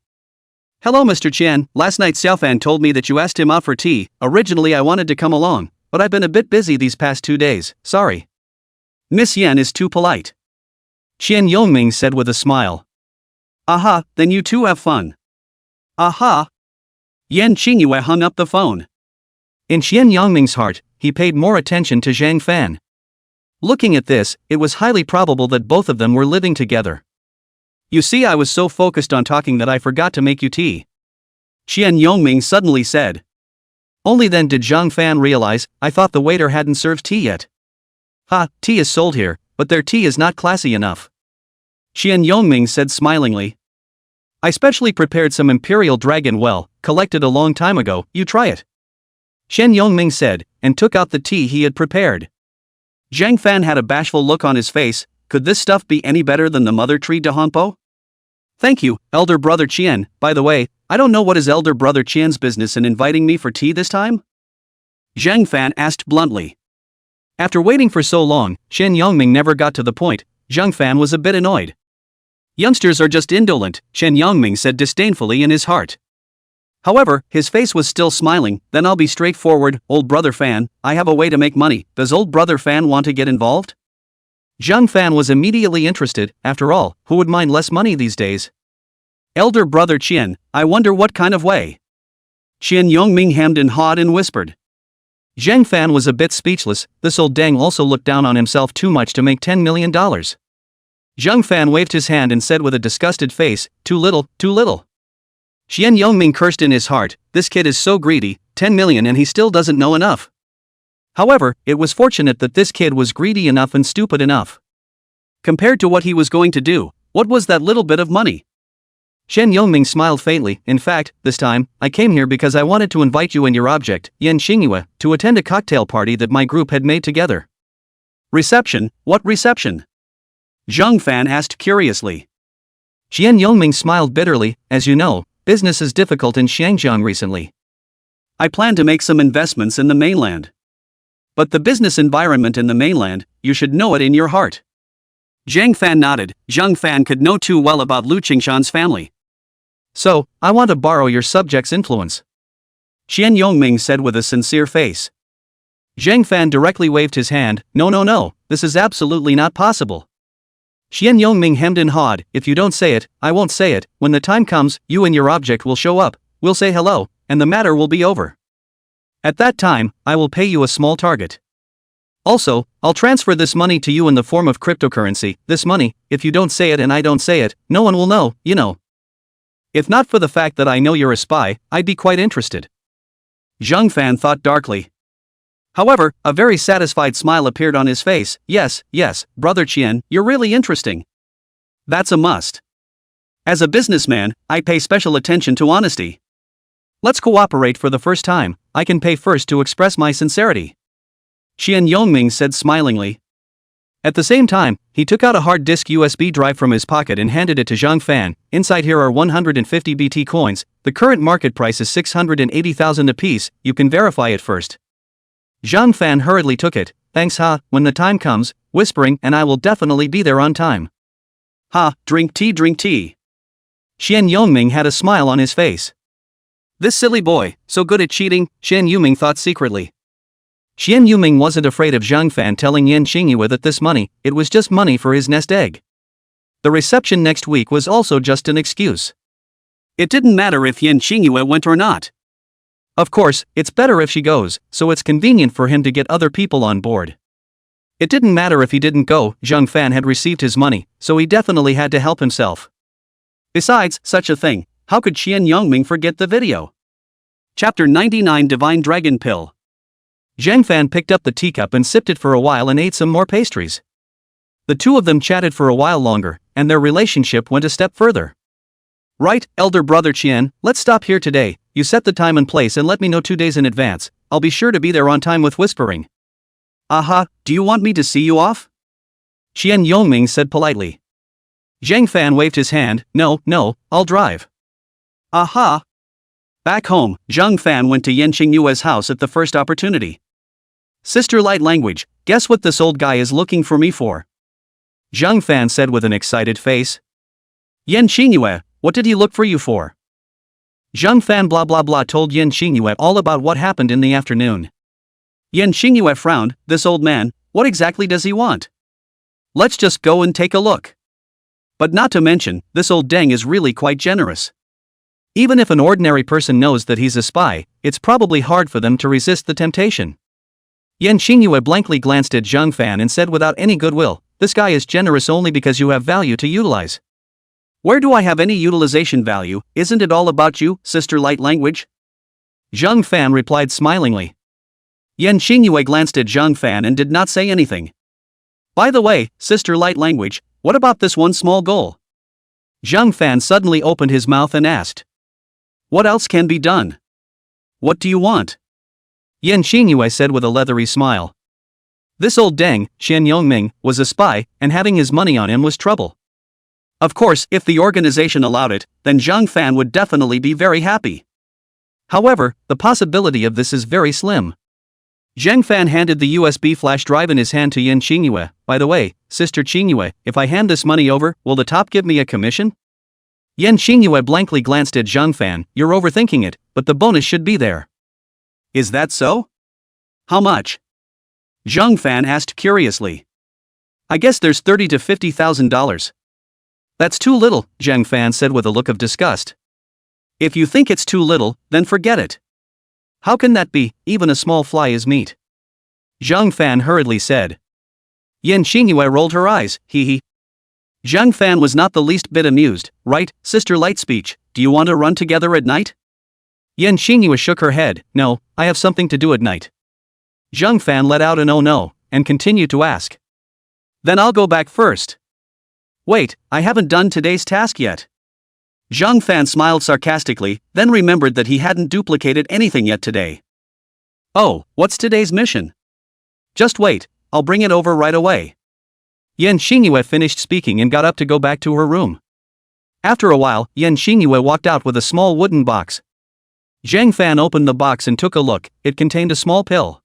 "Hello Mr. Qian, last night Xiaofan told me that you asked him out for tea. Originally I wanted to come along, but I've been a bit busy these past 2 days, sorry." "Miss Yan is too polite," Qian Yongming said with a smile. "Aha, then you two have fun." "Aha." Yan Qingyue hung up the phone. In Qian Yongming's heart, he paid more attention to Zhang Fan. Looking at this, it was highly probable that both of them were living together. "You see, I was so focused on talking that I forgot to make you tea," Qian Yongming suddenly said. Only then did Zhang Fan realize, "I thought the waiter hadn't served tea yet." "Ha, tea is sold here, but their tea is not classy enough," Qian Yongming said smilingly. "I specially prepared some Imperial Dragon well, collected a long time ago, you try it," Qian Yongming said, and took out the tea he had prepared. Zhang Fan had a bashful look on his face. Could this stuff be any better than the mother tree de Hanpo? "Thank you, elder brother Qian. By the way, I don't know what is elder brother Qian's business in inviting me for tea this time?" Zhang Fan asked bluntly. After waiting for so long, Qian Yongming never got to the point. Zhang Fan was a bit annoyed. "Youngsters are just indolent," Qian Yongming said disdainfully in his heart. However, his face was still smiling. "Then I'll be straightforward, old brother Fan, I have a way to make money. Does old brother Fan want to get involved?" Zhang Fan was immediately interested. After all, who would mind less money these days? "Elder brother Qian, I wonder what kind of way?" Qian Yongming hemmed and hawed and whispered. Zhang Fan was a bit speechless. This old dang also looked down on himself too much to make $10 million. Zhang Fan waved his hand and said with a disgusted face, "Too little, too little." Qian Yongming cursed in his heart, "This kid is so greedy, 10 million and he still doesn't know enough." However, it was fortunate that this kid was greedy enough and stupid enough. Compared to what he was going to do, what was that little bit of money? Qian Yongming smiled faintly. "In fact, this time, I came here because I wanted to invite you and your object, Yan Qingyue, to attend a cocktail party that my group had made together." "Reception? What reception?" Zhang Fan asked curiously. Qian Yongming smiled bitterly. "As you know, business is difficult in Xiangjiang recently. I plan to make some investments in the mainland. But the business environment in the mainland, you should know it in your heart." Zhang Fan nodded. Zhang Fan could know too well about Lu Qingshan's family. "So, I want to borrow your subject's influence," Qian Yongming said with a sincere face. Zhang Fan directly waved his hand. No, this is absolutely not possible." Qian Yongming hemmed and hawed. "If you don't say it, I won't say it. When the time comes, you and your object will show up, we'll say hello, and the matter will be over. At that time, I will pay you a small target. Also, I'll transfer this money to you in the form of cryptocurrency. This money, if you don't say it and I don't say it, no one will know, you know." If not for the fact that I know you're a spy, I'd be quite interested. Zhang Fan thought darkly. However, a very satisfied smile appeared on his face. Yes, brother Qian, you're really interesting. That's a must. As a businessman, I pay special attention to honesty. Let's cooperate for the first time. I can pay first to express my sincerity. Qian Yongming said smilingly. At the same time, he took out a hard disk USB drive from his pocket and handed it to Zhang Fan. Inside here are 150 BT coins, the current market price is 680,000 apiece, you can verify it first. Zhang Fan hurriedly took it. Thanks when the time comes, whispering, and I will definitely be there on time. Drink tea. Qian Yongming had a smile on his face. This silly boy, so good at cheating, Qian Yuming thought secretly. Qian Yuming wasn't afraid of Zhang Fan telling Yan Xingyue that this money, it was just money for his nest egg. The reception next week was also just an excuse. It didn't matter if Yan Xingyue went or not. Of course, it's better if she goes, so it's convenient for him to get other people on board. It didn't matter if he didn't go, Zhang Fan had received his money, so he definitely had to help himself. Besides, such a thing, how could Qian Yongming forget the video? Chapter 99 Divine Dragon Pill. Zhang Fan picked up the teacup and sipped it for a while and ate some more pastries. The two of them chatted for a while longer, and their relationship went a step further. Right, elder brother Qian, let's stop here today. You set the time and place and let me know 2 days in advance. I'll be sure to be there on time with whispering. Do you want me to see you off? Qian Yongming said politely. Zhang Fan waved his hand. No, I'll drive. Back home, Zhang Fan went to Yan Xingyue's house at the first opportunity. Sister light language, guess what this old guy is looking for me for? Zhang Fan said with an excited face. Yan Xingyue, what did he look for you for? Zhang Fan blah blah blah told Yan Xingyue all about what happened in the afternoon. Yan Xingyue frowned. This old man, what exactly does he want? Let's just go and take a look. But not to mention, this old deng is really quite generous. Even if an ordinary person knows that he's a spy, it's probably hard for them to resist the temptation. Yan Xingyue blankly glanced at Zhang Fan and said without any goodwill, this guy is generous only because you have value to utilize. Where do I have any utilization value? Isn't it all about you, sister light language? Zhang Fan replied smilingly. Yan Xingyue glanced at Zhang Fan and did not say anything. By the way, sister light language, what about this one small goal? Zhang Fan suddenly opened his mouth and asked. What else can be done? What do you want? Yan Xingyue said with a leathery smile. This old deng, Qian Yongming, was a spy, and having his money on him was trouble. Of course, if the organization allowed it, then Zhang Fan would definitely be very happy. However, the possibility of this is very slim. Zhang Fan handed the USB flash drive in his hand to Yan Xingyue. By the way, Sister Xingyue, if I hand this money over, will the top give me a commission? Yan Xingyue blankly glanced at Zhang Fan. You're overthinking it, but the bonus should be there. Is that so? How much? Zhang Fan asked curiously. I guess there's $30,000 to $50,000. That's too little, Zhang Fan said with a look of disgust. If you think it's too little, then forget it. How can that be? Even a small fly is meat. Zhang Fan hurriedly said. Yan Xingyue rolled her eyes. Hee. Zhang Fan was not the least bit amused. Right, Sister Light Speech, do you want to run together at night? Yan Xingyue shook her head. No, I have something to do at night. Zhang Fan let out an oh no, and continued to ask. Then I'll go back first. Wait, I haven't done today's task yet. Zhang Fan smiled sarcastically, then remembered that he hadn't duplicated anything yet today. Oh, what's today's mission? Just wait, I'll bring it over right away. Yan Xingyue finished speaking and got up to go back to her room. After a while, Yan Xingyue walked out with a small wooden box. Zhang Fan opened the box and took a look. It contained a small pill.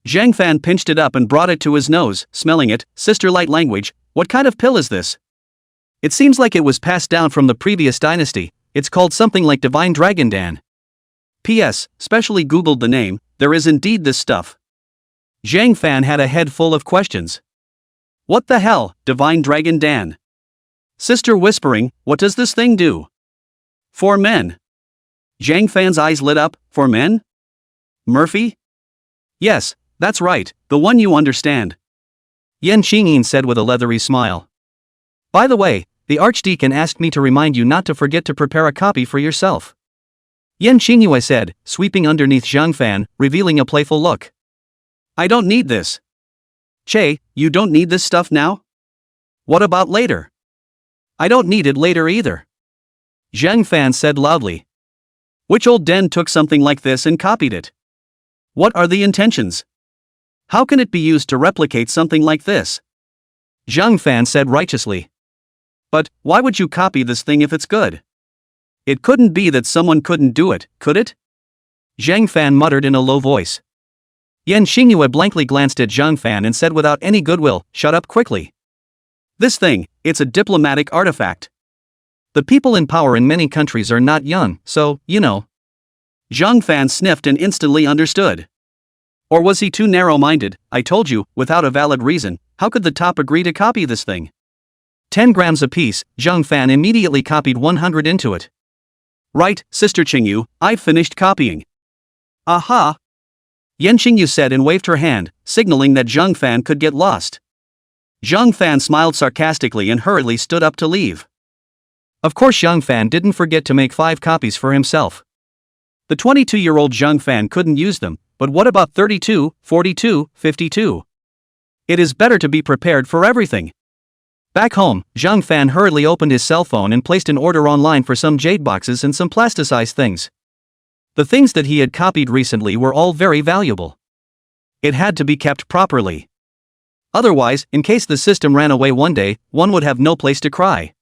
Zhang Fan pinched it up and brought it to his nose, smelling it. Sister light language, what kind of pill is this? It seems like it was passed down from the previous dynasty. It's called something like Divine Dragon Dan. P.S. Specially googled the name, there is indeed this stuff. Zhang Fan had a head full of questions. What the hell, Divine Dragon Dan? Sister whispering, what does this thing do? For men. Zhang Fan's eyes lit up. For men? Murphy? Yes, that's right, the one you understand. Yan Xingyin said with a leathery smile. By the way, The Archdeacon asked me to remind you not to forget to prepare a copy for yourself. Yan Qingyue said, sweeping underneath Zhang Fan, revealing a playful look. I don't need this. Che, you don't need this stuff now? What about later? I don't need it later either. Zhang Fan said loudly. Which old den took something like this and copied it? What are the intentions? How can it be used to replicate something like this? Zhang Fan said righteously. But, why would you copy this thing if it's good? It couldn't be that someone couldn't do it, could it? Zhang Fan muttered in a low voice. Yan Xingyue blankly glanced at Zhang Fan and said without any goodwill, shut up quickly. This thing, it's a diplomatic artifact. The people in power in many countries are not young, so, you know. Zhang Fan sniffed and instantly understood. Or was he too narrow-minded? I told you, without a valid reason, how could the top agree to copy this thing? 10 grams apiece, Zhang Fan immediately copied 100 into it. Right, Sister Qingyu, I've finished copying. Aha! Yan Qingyu said and waved her hand, signaling that Zhang Fan could get lost. Zhang Fan smiled sarcastically and hurriedly stood up to leave. Of course Zhang Fan didn't forget to make 5 copies for himself. The 22-year-old Zhang Fan couldn't use them, but what about 32, 42, 52? It is better to be prepared for everything. Back home, Zhang Fan hurriedly opened his cell phone and placed an order online for some jade boxes and some plasticized things. The things that he had copied recently were all very valuable. It had to be kept properly. Otherwise, in case the system ran away one day, one would have no place to cry.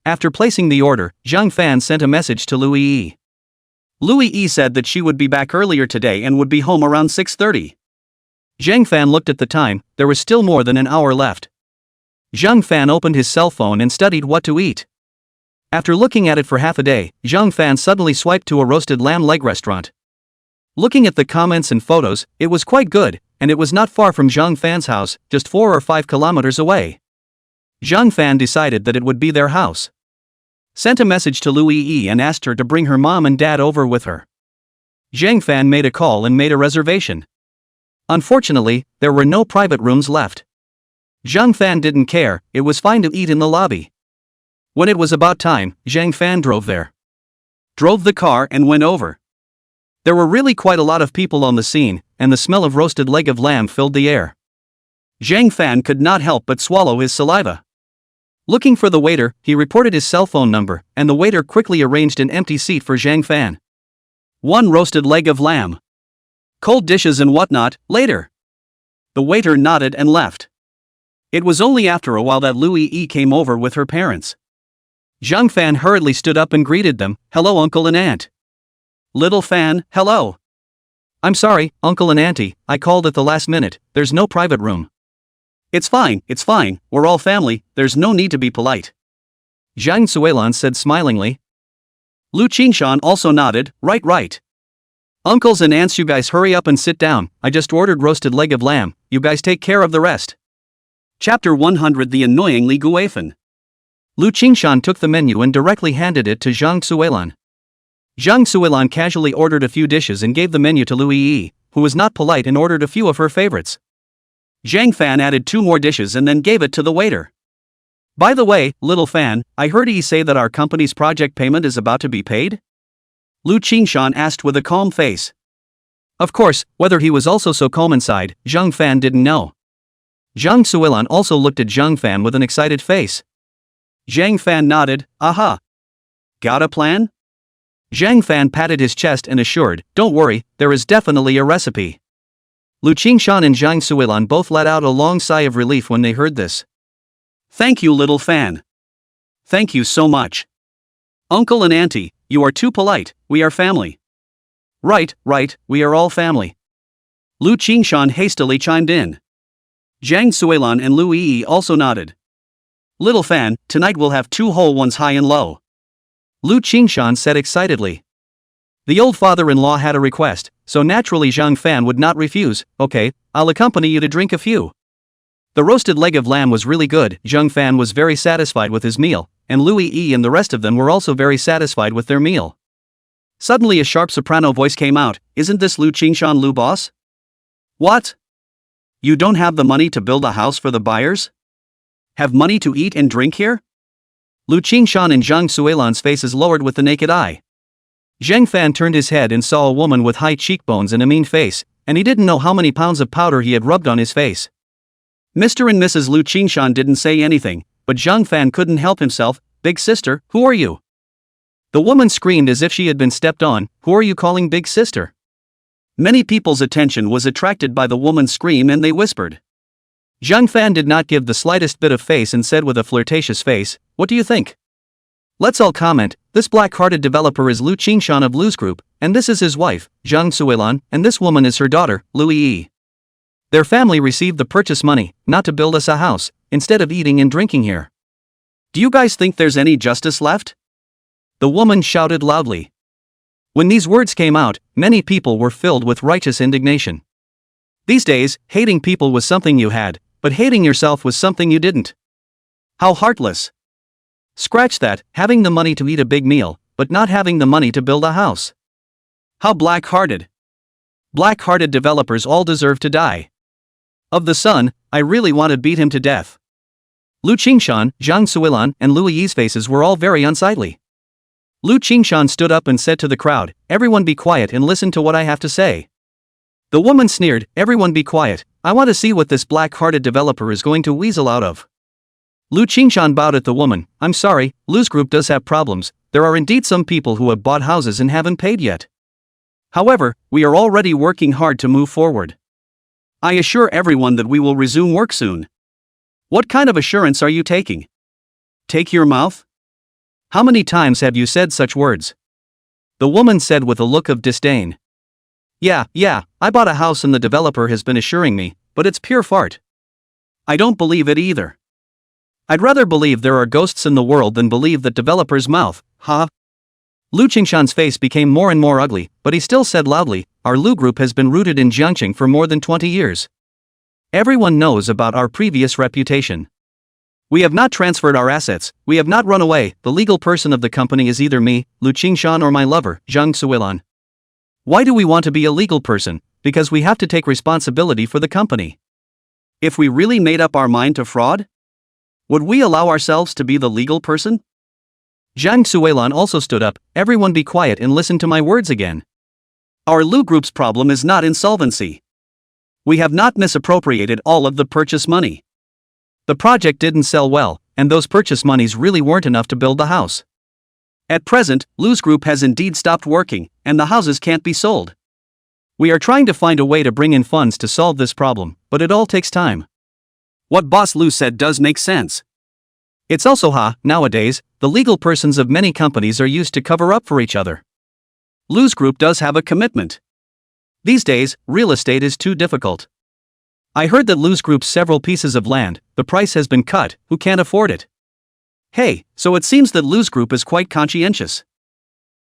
After placing the order, Zhang Fan sent a message to Louis Yi. Louis Yi said that she would be back earlier today and would be home around 6:30. Zhang Fan looked at the time, there was still more than an hour left. Zhang Fan opened his cell phone and studied what to eat. After looking at it for half a day, Zhang Fan suddenly swiped to a roasted lamb leg restaurant. Looking at the comments and photos, it was quite good, and it was not far from Zhang Fan's house, just 4 or 5 kilometers away. Zhang Fan decided that it would be their house. Sent a message to Louis Yi and asked her to bring her mom and dad over with her. Zhang Fan made a call and made a reservation. Unfortunately, there were no private rooms left. Zhang Fan didn't care, it was fine to eat in the lobby. When it was about time, Zhang Fan drove there. Drove the car and went over. There were really quite a lot of people on the scene, and the smell of roasted leg of lamb filled the air. Zhang Fan could not help but swallow his saliva. Looking for the waiter, he reported his cell phone number, and the waiter quickly arranged an empty seat for Zhang Fan. 1 roasted leg of lamb. Cold dishes and whatnot, later. The waiter nodded and left. It was only after a while that Louis Yi came over with her parents. Zhang Fan hurriedly stood up and greeted them, hello uncle and aunt. Little Fan, hello. I'm sorry, uncle and auntie, I called at the last minute, there's no private room. It's fine, we're all family, there's no need to be polite. Zhang Suilan said smilingly. Lu Qingshan also nodded, right. Uncles and aunts, you guys hurry up and sit down, I just ordered roasted leg of lamb, you guys take care of the rest. Chapter 100 The Annoyingly Guafan. Lu Qingshan took the menu and directly handed it to Zhang Suilan. Zhang Suilan casually ordered a few dishes and gave the menu to Louis Yi, who was not polite and ordered a few of her favorites. Zhang Fan added 2 more dishes and then gave it to the waiter. By the way, little Fan, I heard Yi say that our company's project payment is about to be paid? Lu Qingshan asked with a calm face. Of course, whether he was also so calm inside, Zhang Fan didn't know. Zhang Suilan also looked at Zhang Fan with an excited face. Zhang Fan nodded, aha. Got a plan? Zhang Fan patted his chest and assured, don't worry, there is definitely a recipe. Lu Qingshan and Zhang Suilan both let out a long sigh of relief when they heard this. Thank you, little Fan. Thank you so much. Uncle and auntie, you are too polite, we are family. Right, we are all family. Lu Qingshan hastily chimed in. Zhang Suilan and Louis Yi also nodded. Little Fan, tonight we'll have 2 whole ones high and low. Lu Qingshan said excitedly. The old father-in-law had a request, so naturally Zhang Fan would not refuse. Okay, I'll accompany you to drink a few. The roasted leg of lamb was really good. Zhang Fan was very satisfied with his meal, and Louis Yi and the rest of them were also very satisfied with their meal. Suddenly a sharp soprano voice came out, isn't this Lu Qingshan, Lu boss? What? You don't have the money to build a house for the buyers? Have money to eat and drink here? Lu Qingshan and Zhang Suilan's faces lowered with the naked eye. Zhang Fan turned his head and saw a woman with high cheekbones and a mean face, and he didn't know how many pounds of powder he had rubbed on his face. Mr. and Mrs. Lu Qingshan didn't say anything, but Zhang Fan couldn't help himself. Big sister, who are you? The woman screamed as if she had been stepped on. Who are you calling big sister? Many people's attention was attracted by the woman's scream and they whispered. Zhang Fan did not give the slightest bit of face and said with a flirtatious face, what do you think? Let's all comment. This black-hearted developer is Lu Qingshan of Lu's group, and this is his wife, Zhang Suilan, and this woman is her daughter, Lu Yi. Their family received the purchase money, not to build us a house, instead of eating and drinking here. Do you guys think there's any justice left? The woman shouted loudly. When these words came out, many people were filled with righteous indignation. These days, hating people was something you had, but hating yourself was something you didn't. How heartless. Scratch that, having the money to eat a big meal, but not having the money to build a house. How black-hearted. Black-hearted developers all deserve to die. Of the son, I really want to beat him to death. Lu Qingshan, Zhang Suilan, and Lu Yi's faces were all very unsightly. Lu Qingshan stood up and said to the crowd, everyone be quiet and listen to what I have to say. The woman sneered, everyone be quiet, I want to see what this black-hearted developer is going to weasel out of. Lu Qingshan bowed at the woman, I'm sorry, Lu's group does have problems, there are indeed some people who have bought houses and haven't paid yet. However, we are already working hard to move forward. I assure everyone that we will resume work soon. What kind of assurance are you taking? Take your mouth? How many times have you said such words? The woman said with a look of disdain. Yeah, I bought a house and the developer has been assuring me, but it's pure fart. I don't believe it either. I'd rather believe there are ghosts in the world than believe that developer's mouth, ha. Lu Qingshan's face became more and more ugly, but he still said loudly, our Lu group has been rooted in Jiangqing for more than 20 years. Everyone knows about our previous reputation. We have not transferred our assets, we have not run away, the legal person of the company is either me, Lu Qingshan, or my lover, Zhang Suilan. Why do we want to be a legal person? Because we have to take responsibility for the company. If we really made up our mind to fraud? Would we allow ourselves to be the legal person? Zhang Suilan also stood up, everyone be quiet and listen to my words again. Our Lu group's problem is not insolvency. We have not misappropriated all of the purchase money. The project didn't sell well, and those purchase monies really weren't enough to build the house. At present, Lu's group has indeed stopped working, and the houses can't be sold. We are trying to find a way to bring in funds to solve this problem, but it all takes time. What Boss Lu said does make sense. It's also nowadays, the legal persons of many companies are used to cover up for each other. Lu's group does have a commitment. These days, real estate is too difficult. I heard that Lu's group's several pieces of land, the price has been cut, who can't afford it? Hey, so it seems that Lu's group is quite conscientious.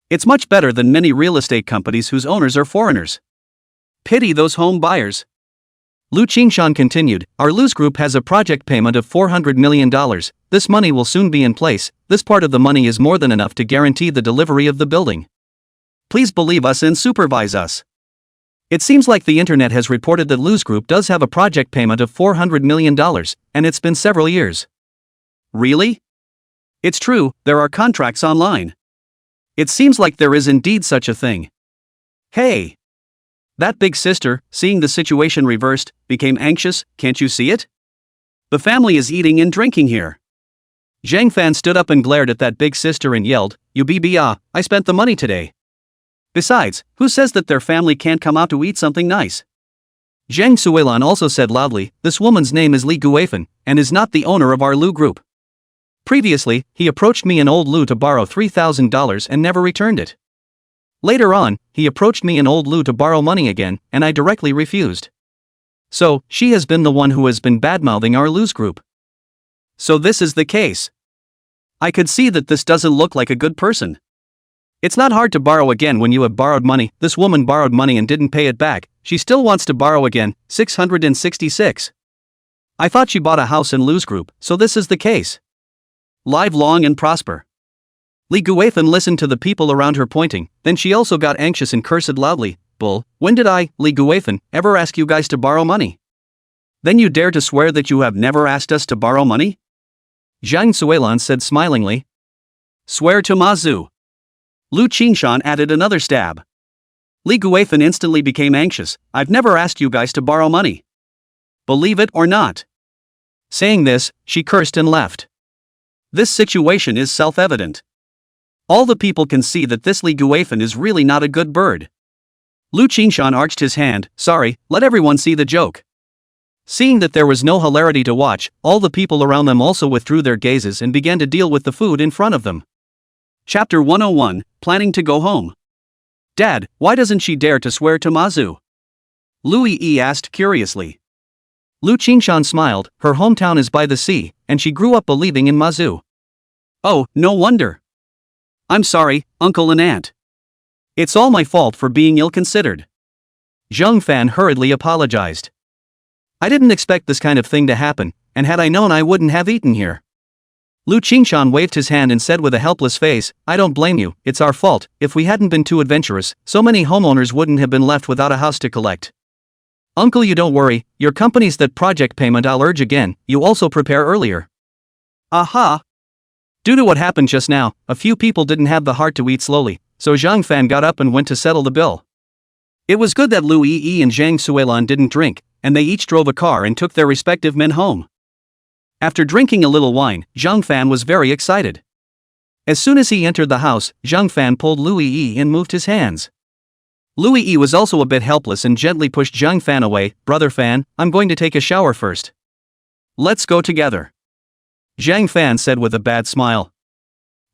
It's much better than many real estate companies whose owners are foreigners. Pity those home buyers. Lu Qingshan continued, our Lu's group has a project payment of $400 million, this money will soon be in place, this part of the money is more than enough to guarantee the delivery of the building. Please believe us and supervise us. It seems like the internet has reported that Lu's group does have a project payment of $400 million, and it's been several years. Really? It's true, there are contracts online. It seems like there is indeed such a thing. Hey! That big sister, seeing the situation reversed, became anxious, can't you see it? The family is eating and drinking here. Zhang Fan stood up and glared at that big sister and yelled, I spent the money today. Besides, who says that their family can't come out to eat something nice? Zhang Suilan also said loudly, this woman's name is Li Guifan, and is not the owner of our Lu group. Previously, he approached me and old Lu to borrow $3,000 and never returned it. Later on, he approached me and old Lu to borrow money again, and I directly refused. So, she has been the one who has been badmouthing our Lu's group. So this is the case. I could see that this doesn't look like a good person. It's not hard to borrow again when you have borrowed money. This woman borrowed money and didn't pay it back, she still wants to borrow again, 666. I thought she bought a house in Lu's group, so this is the case. Live long and prosper. Li Guifan listened to the people around her pointing, then she also got anxious and cursed loudly, Bull, when did I, Li Guifan, ever ask you guys to borrow money? Then you dare to swear that you have never asked us to borrow money? Zhang Suilan said smilingly. Swear to Mazu. Lu Qingshan added another stab. Li Guifan instantly became anxious. I've never asked you guys to borrow money. Believe it or not. Saying this, she cursed and left. This situation is self-evident. All the people can see that this Li Guifan is really not a good bird. Lu Qingshan arched his hand. Sorry, let everyone see the joke. Seeing that there was no hilarity to watch, all the people around them also withdrew their gazes and began to deal with the food in front of them. Chapter 101, Planning to Go Home. Dad, why doesn't she dare to swear to Mazu? Lu Yi asked curiously. Lu Qingshan smiled. Her hometown is by the sea, and she grew up believing in Mazu. Oh, no wonder. I'm sorry, uncle and aunt. It's all my fault for being ill-considered. Zheng Fan hurriedly apologized. I didn't expect this kind of thing to happen, and had I known I wouldn't have eaten here. Lu Qingshan waved his hand and said with a helpless face, I don't blame you, it's our fault. If we hadn't been too adventurous, so many homeowners wouldn't have been left without a house to collect. Uncle, you don't worry, your company's that project payment I'll urge again, you also prepare earlier. Aha! Due to what happened just now, a few people didn't have the heart to eat slowly, so Zhang Fan got up and went to settle the bill. It was good that Lu Yi and Zhang Suilan didn't drink, and they each drove a car and took their respective men home. After drinking a little wine, Zhang Fan was very excited. As soon as he entered the house, Zhang Fan pulled Lu Yi and moved his hands. Lu Yi was also a bit helpless and gently pushed Zhang Fan away. Brother Fan, I'm going to take a shower first. Let's go together. Zhang Fan said with a bad smile.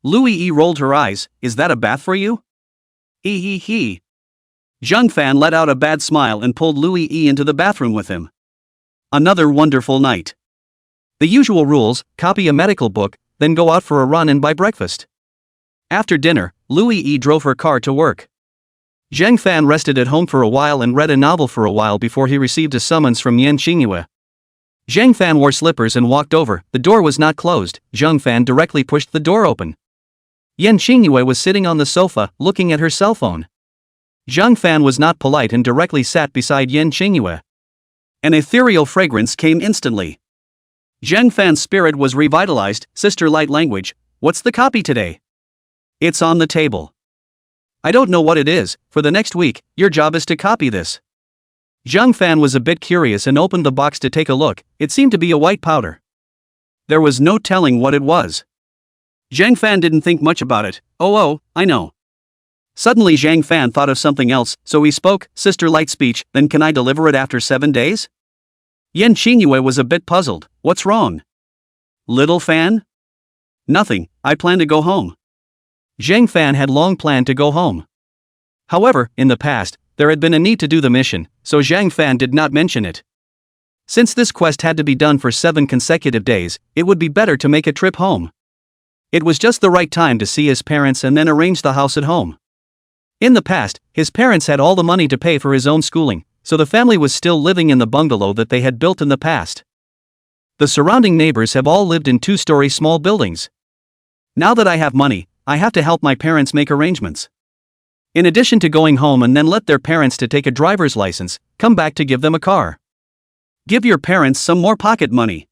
Lu Yi rolled her eyes. Is that a bath for you? He. Zhang Fan let out a bad smile and pulled Lu Yi into the bathroom with him. Another wonderful night. The usual rules: copy a medical book, then go out for a run and buy breakfast. After dinner, Lu Yi drove her car to work. Zhang Fan rested at home for a while and read a novel for a while before he received a summons from Yan Qingyue. Zhang Fan wore slippers and walked over. The door was not closed. Zhang Fan directly pushed the door open. Yan Qingyue was sitting on the sofa, looking at her cell phone. Zhang Fan was not polite and directly sat beside Yan Qingyue. An ethereal fragrance came instantly. Zhang Fan's spirit was revitalized. Sister Light Language, what's the copy today? It's on the table. I don't know what it is. For the next week, your job is to copy this. Zhang Fan was a bit curious and opened the box to take a look. It seemed to be a white powder. There was no telling what it was. Zhang Fan didn't think much about it. Oh, I know. Suddenly Zhang Fan thought of something else, so he spoke. Sister Light speech, then can I deliver it after 7 days? Yan Qingyue was a bit puzzled. What's wrong? Little Fan? Nothing, I plan to go home. Zhang Fan had long planned to go home. However, in the past, there had been a need to do the mission, so Zhang Fan did not mention it. Since this quest had to be done for 7 consecutive days, it would be better to make a trip home. It was just the right time to see his parents and then arrange the house at home. In the past, his parents had all the money to pay for his own schooling, so the family was still living in the bungalow that they had built in the past. The surrounding neighbors have all lived in 2-story small buildings. Now that I have money, I have to help my parents make arrangements. In addition to going home and then let their parents to take a driver's license, come back to give them a car. Give your parents some more pocket money.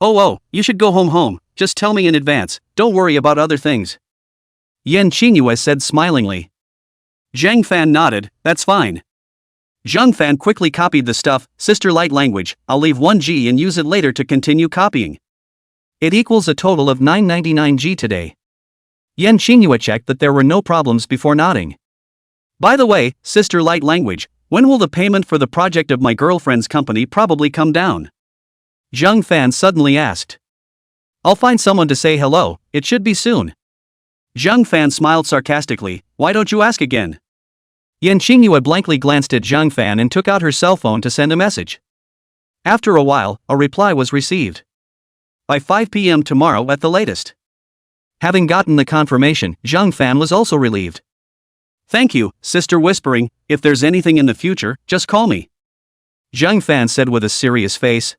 Oh, you should go home, just tell me in advance, don't worry about other things. Yan Qingyue said smilingly. Zhang Fan nodded, that's fine. Zhang Fan quickly copied the stuff. Sister Light Language, I'll leave 1G and use it later to continue copying. It equals a total of 999 G today. Yan Qingyue checked that there were no problems before nodding. By the way, Sister Light Language, when will the payment for the project of my girlfriend's company probably come down? Zhang Fan suddenly asked. I'll find someone to say hello, it should be soon. Zhang Fan smiled sarcastically, why don't you ask again? Yan Qingyue blankly glanced at Zhang Fan and took out her cell phone to send a message. After a while, a reply was received. By 5 p.m. tomorrow at the latest. Having gotten the confirmation, Zhang Fan was also relieved. Thank you, Sister Whispering, if there's anything in the future, just call me. Zhang Fan said with a serious face.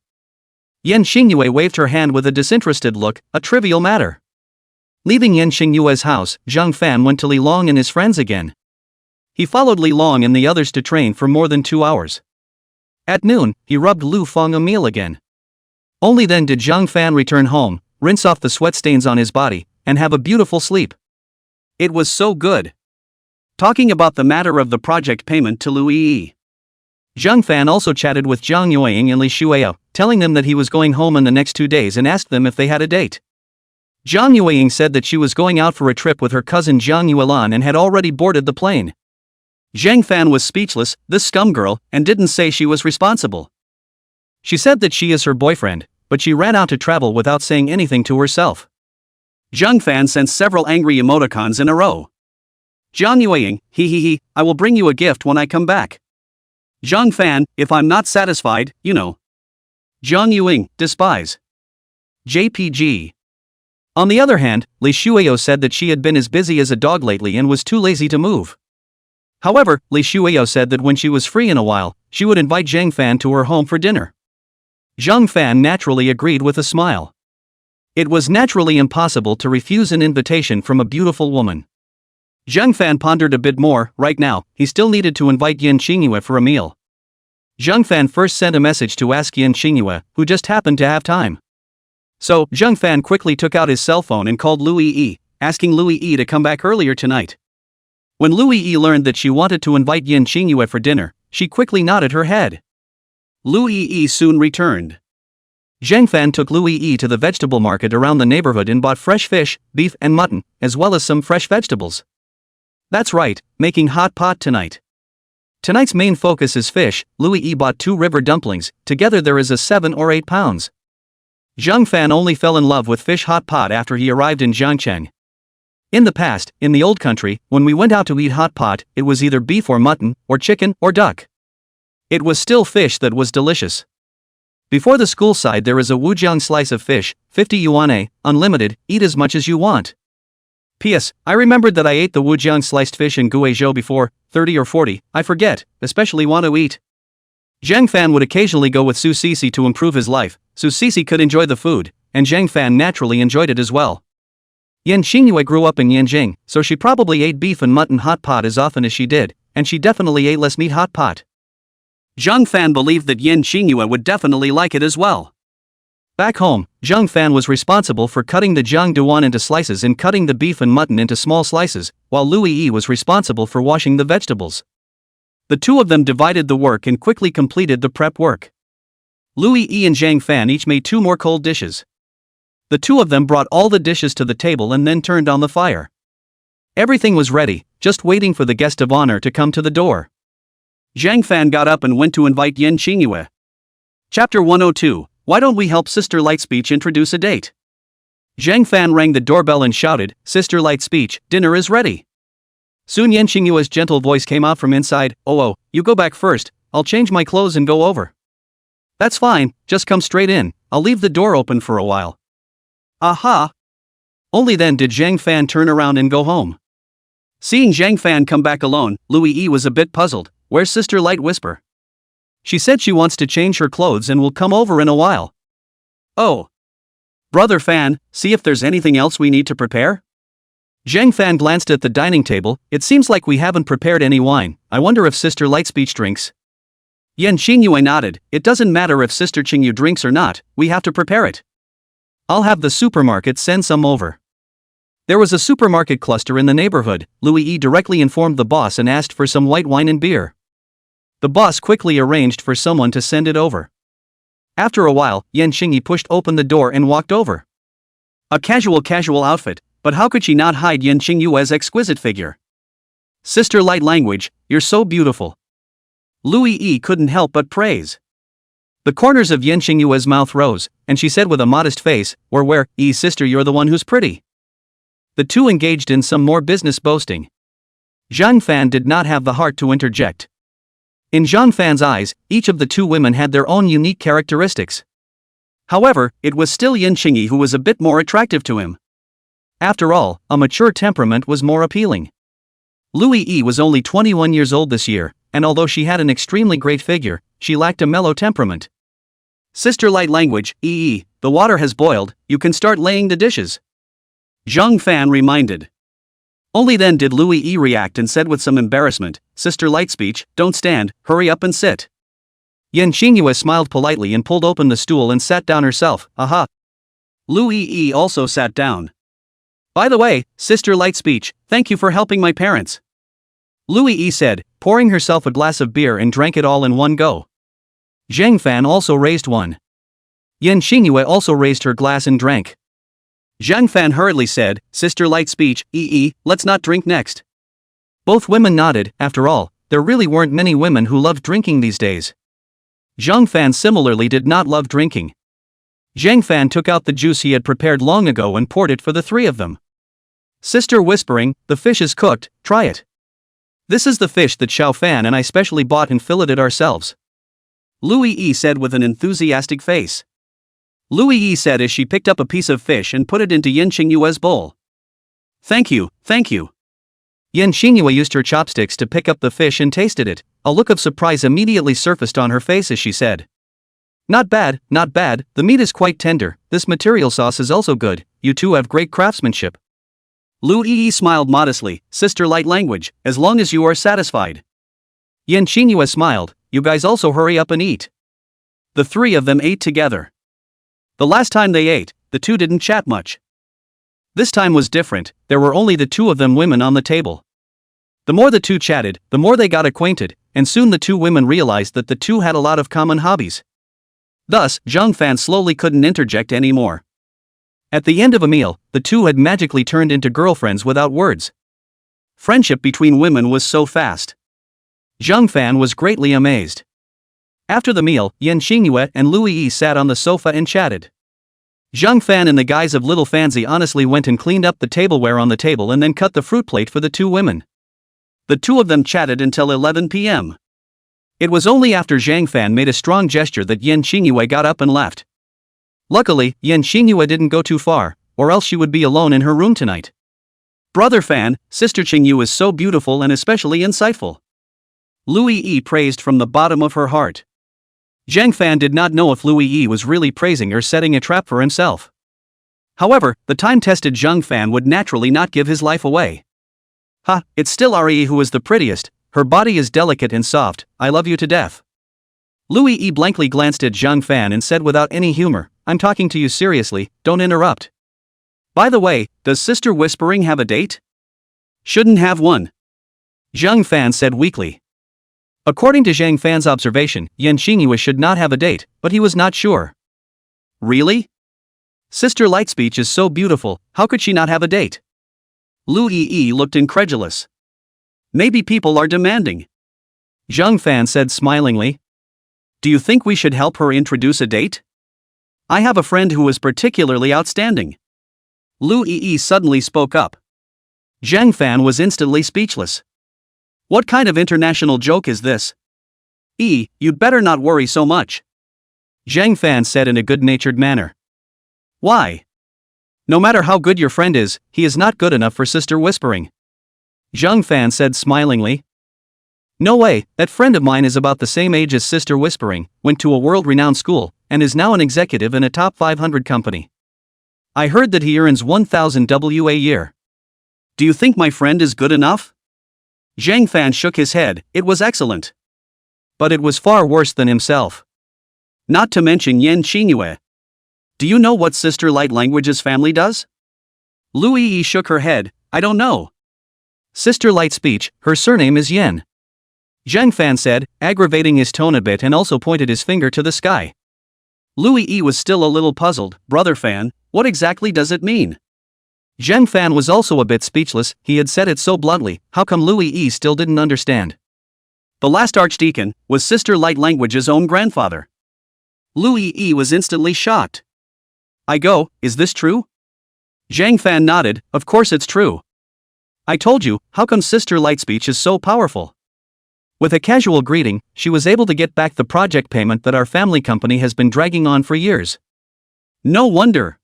Yan Qingyue waved her hand with a disinterested look, a trivial matter. Leaving Yan Qingyue's house, Zhang Fan went to Li Long and his friends again. He followed Li Long and the others to train for more than 2 hours. At noon, he rubbed Lu Feng a meal again. Only then did Zhang Fan return home, rinse off the sweat stains on his body, and have a beautiful sleep. It was so good. Talking about the matter of the project payment to Louis. Zhang Fan also chatted with Zhang Yueying and Li Shuao, telling them that he was going home in the next 2 days and asked them if they had a date. Zhang Yueying said that she was going out for a trip with her cousin Zhang Yuelan and had already boarded the plane. Zhang Fan was speechless, this scum girl, and didn't say she was responsible. She said that she is her boyfriend, but she ran out to travel without saying anything to herself. Zhang Fan sent several angry emoticons in a row. Zhang Yueying, he, I will bring you a gift when I come back. Zhang Fan, if I'm not satisfied, you know. Zhang Yueying, despise. JPG. On the other hand, Li Shuao said that she had been as busy as a dog lately and was too lazy to move. However, Li Shuao said that when she was free in a while, she would invite Zhang Fan to her home for dinner. Zhang Fan naturally agreed with a smile. It was naturally impossible to refuse an invitation from a beautiful woman. Zhang Fan pondered a bit more. Right now, he still needed to invite Yan Qingyue for a meal. Zhang Fan first sent a message to ask Yan Qingyue, who just happened to have time. So, Zhang Fan quickly took out his cell phone and called Louis, asking Louis to come back earlier tonight. When Louis learned that she wanted to invite Yan Qingyue for dinner, she quickly nodded her head. Louis soon returned. Zhang Fan took Louis to the vegetable market around the neighborhood and bought fresh fish, beef and mutton, as well as some fresh vegetables. That's right, making hot pot tonight. Tonight's main focus is fish. Louis bought 2 river dumplings, together there is a 7 or 8 pounds. Zhang Fan only fell in love with fish hot pot after he arrived in Jiangcheng. In the past, in the old country, when we went out to eat hot pot, it was either beef or mutton, or chicken, or duck. It was still fish that was delicious. Before the school side there is a Wujiang slice of fish, 50 yuan, unlimited, eat as much as you want. P.S. I remembered that I ate the Wujiang sliced fish in Guizhou before, 30 or 40, I forget, especially want to eat. Zhang Fan would occasionally go with Su Sisi to improve his life. Su Sisi could enjoy the food, and Zhang Fan naturally enjoyed it as well. Yan Qingyue grew up in Yanjing, so she probably ate beef and mutton hot pot as often as she did, and she definitely ate less meat hot pot. Zhang Fan believed that Yan Qingyue would definitely like it as well. Back home, Zhang Fan was responsible for cutting the Jiang Duan into slices and cutting the beef and mutton into small slices, while Louis was responsible for washing the vegetables. The two of them divided the work and quickly completed the prep work. Louis and Zhang Fan each made 2 more cold dishes. The two of them brought all the dishes to the table and then turned on the fire. Everything was ready, just waiting for the guest of honor to come to the door. Zhang Fan got up and went to invite Yan Qingyue. Chapter 102, Why don't we help Sister Lightspeech introduce a date? Zhang Fan rang the doorbell and shouted, Sister Lightspeech, dinner is ready. Soon Yan Qingyue's gentle voice came out from inside, Oh, you go back first, I'll change my clothes and go over. That's fine, just come straight in, I'll leave the door open for a while. Aha! Only then did Zhang Fan turn around and go home. Seeing Zhang Fan come back alone, Louis was a bit puzzled. Where's Sister Light Whisper? She said she wants to change her clothes and will come over in a while. Oh. Brother Fan, see if there's anything else we need to prepare? Zhang Fan glanced at the dining table. It seems like we haven't prepared any wine. I wonder if Sister Lightspeech drinks. Yan Qingyue nodded. It doesn't matter if Sister Qingyu drinks or not, we have to prepare it. I'll have the supermarket send some over. There was a supermarket cluster in the neighborhood. Louis directly informed the boss and asked for some white wine and beer. The boss quickly arranged for someone to send it over. After a while, Yan Qingyi pushed open the door and walked over. A casual outfit, but how could she not hide Yan Qingyue's exquisite figure? Sister Light Language, you're so beautiful. Louis couldn't help but praise. The corners of Yan Qingyue's mouth rose, and she said with a modest face, where, sister, you're the one who's pretty. The two engaged in some more business boasting. Zhang Fan did not have the heart to interject. In Zhang Fan's eyes, each of the two women had their own unique characteristics. However, it was still Yan Qingyi who was a bit more attractive to him. After all, a mature temperament was more appealing. Louis was only 21 years old this year, and although she had an extremely great figure, she lacked a mellow temperament. Sister Light Language, the water has boiled, you can start laying the dishes. Zhang Fan reminded. Only then did Louis react and said with some embarrassment, Sister Lightspeech, don't stand, hurry up and sit. Yan Qingyue smiled politely and pulled open the stool and sat down herself, aha. Louis also sat down. By the way, Sister Light Speech, thank you for helping my parents. Louis E said, pouring herself a glass of beer and drank it all in one go. Zhang Fan also raised one. Yan Xingyue also raised her glass and drank. Zhang Fan hurriedly said, Sister Light Speech, let's not drink next. Both women nodded. After all, there really weren't many women who loved drinking these days. Zhang Fan similarly did not love drinking. Zhang Fan took out the juice he had prepared long ago and poured it for the three of them. Sister whispering, the fish is cooked, try it. This is the fish that Xiao Fan and I specially bought and filleted ourselves. Louis E said with an enthusiastic face. Louis E said as she picked up a piece of fish and put it into Yan Xingyue's bowl. Thank you, thank you. Yan Xingyue used her chopsticks to pick up the fish and tasted it. A look of surprise immediately surfaced on her face as she said. Not bad, not bad, the meat is quite tender, this material sauce is also good, you two have great craftsmanship. Lu Yi smiled modestly, Sister Light Language, as long as you are satisfied. Yan Xingyue smiled, you guys also hurry up and eat. The three of them ate together. The last time they ate, the two didn't chat much. This time was different, there were only the two of them women on the table. The more the two chatted, the more they got acquainted, and soon the two women realized that the two had a lot of common hobbies. Thus, Zhang Fan slowly couldn't interject anymore. At the end of a meal, the two had magically turned into girlfriends without words. Friendship between women was so fast. Zhang Fan was greatly amazed. After the meal, Yan Xingyue and Louis Yi sat on the sofa and chatted. Zhang Fan in the guise of little Fancy honestly went and cleaned up the tableware on the table and then cut the fruit plate for the two women. The two of them chatted until 11 p.m. It was only after Zhang Fan made a strong gesture that Yan Xingyue got up and left. Luckily, Yan Xingyue didn't go too far, or else she would be alone in her room tonight. Brother Fan, Sister Qingyu is so beautiful and especially insightful. Louis Yi praised from the bottom of her heart. Zhang Fan did not know if Louis Yi was really praising or setting a trap for himself. However, the time-tested Zhang Fan would naturally not give his life away. Ha, it's still Ri who is the prettiest, her body is delicate and soft, I love you to death. Louis Yi blankly glanced at Zhang Fan and said without any humor, I'm talking to you seriously, don't interrupt. By the way, does Sister Whispering have a date? Shouldn't have one. Zhang Fan said weakly. According to Zhang Fan's observation, Yan Xingyue should not have a date, but he was not sure. Really? Sister Lightspeech is so beautiful, how could she not have a date? Lu Yi looked incredulous. Maybe people are demanding. Zhang Fan said smilingly. Do you think we should help her introduce a date? I have a friend who is particularly outstanding. Lu Yi suddenly spoke up. Zhang Fan was instantly speechless. What kind of international joke is this? You'd better not worry so much. Zhang Fan said in a good-natured manner. Why? No matter how good your friend is, he is not good enough for Sister Whispering. Zhang Fan said smilingly. No way, that friend of mine is about the same age as Sister Whispering, went to a world-renowned school, and is now an executive in a top 500 company. I heard that he earns 1,000 W a year. Do you think my friend is good enough? Zhang Fan shook his head, it was excellent. But it was far worse than himself. Not to mention Yan Xingyue. Do you know what Sister Light Language's family does? Louis Yi shook her head, I don't know. Sister Light Speech, her surname is Yan. Zhang Fan said, aggravating his tone a bit and also pointed his finger to the sky. Louis Yi was still a little puzzled, Brother Fan, what exactly does it mean? Zhang Fan was also a bit speechless, he had said it so bluntly, how come Louis Yi still didn't understand? The last archdeacon was Sister Light Language's own grandfather. Louis Yi was instantly shocked. Is this true? Zhang Fan nodded, of course it's true. I told you, how come Sister Lightspeech is so powerful? With a casual greeting, she was able to get back the project payment that our family company has been dragging on for years. No wonder.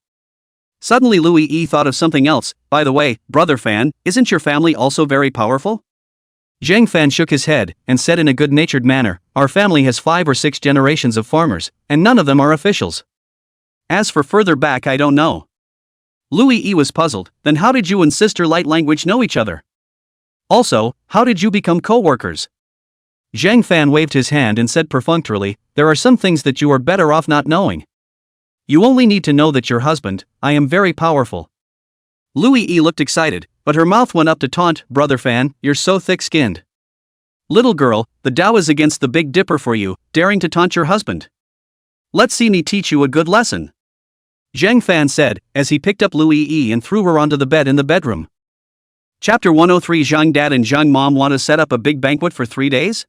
Suddenly Louis Yi thought of something else, by the way, Brother Fan, isn't your family also very powerful? Zhang Fan shook his head, and said in a good-natured manner, our family has 5 or 6 generations of farmers, and none of them are officials. As for further back I don't know. Louis Yi was puzzled, then how did you and Sister Light Language know each other? Also, how did you become co-workers? Zhang Fan waved his hand and said perfunctorily, there are some things that you are better off not knowing. You only need to know that your husband, I am very powerful. Louis E looked excited, but her mouth went up to taunt, "Brother Fan, you're so thick-skinned. Little girl, the Tao is against the Big Dipper for you, daring to taunt your husband. Let's see me teach you a good lesson," Zhang Fan said, as he picked up Louis E and threw her onto the bed in the bedroom. Chapter 103. Zhang Dad and Zhang Mom want to set up a big banquet for 3 days?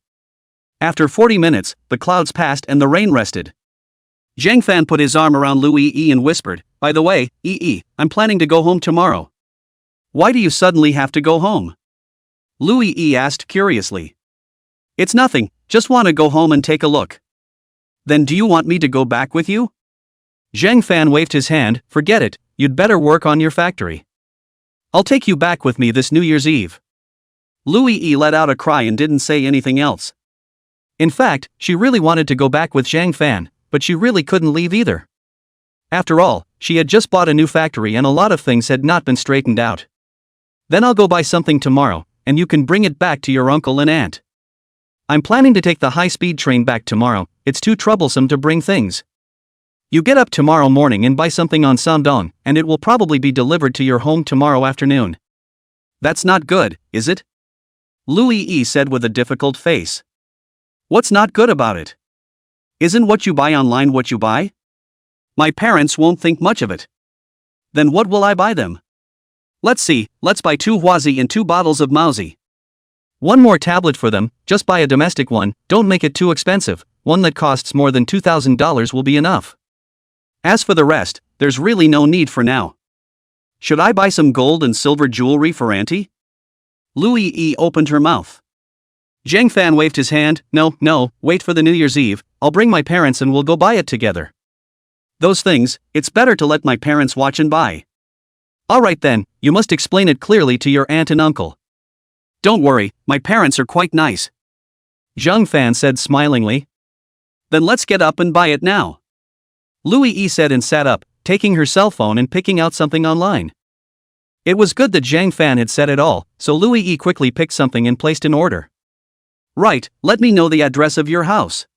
After 40 minutes, the clouds passed and the rain rested. Zhang Fan put his arm around Louis E and whispered, "By the way, I'm planning to go home tomorrow." "Why do you suddenly have to go home?" Louis E asked curiously. "It's nothing, just want to go home and take a look." "Then do you want me to go back with you?" Zhang Fan waved his hand, "Forget it, you'd better work on your factory. I'll take you back with me this New Year's Eve." Louis E let out a cry and didn't say anything else. In fact, she really wanted to go back with Zhang Fan, but she really couldn't leave either. After all, she had just bought a new factory and a lot of things had not been straightened out. "Then I'll go buy something tomorrow, and you can bring it back to your uncle and aunt. I'm planning to take the high-speed train back tomorrow, it's too troublesome to bring things. You get up tomorrow morning and buy something on Sandong, and it will probably be delivered to your home tomorrow afternoon." "That's not good, is it?" Louis E said with a difficult face. "What's not good about it? Isn't what you buy online what you buy? My parents won't think much of it. Then what will I buy them? Let's see, let's buy 2 huazi and 2 bottles of Mauzi. 1 more tablet for them, just buy a domestic one, don't make it too expensive, one that costs more than $2,000 will be enough. As for the rest, there's really no need for now. Should I buy some gold and silver jewelry for Auntie?" Louis E opened her mouth. Zhang Fan waved his hand, No, wait for the New Year's Eve, I'll bring my parents and we'll go buy it together. Those things, it's better to let my parents watch and buy. Alright then, you must explain it clearly to your aunt and uncle. Don't worry, my parents are quite nice, Zhang Fan said smilingly. Then let's get up and buy it now, Louis E said and sat up, taking her cell phone and picking out something online. It was good that Zhang Fan had said it all, so Louis E quickly picked something and placed an order. "Right, let me know the address of your house."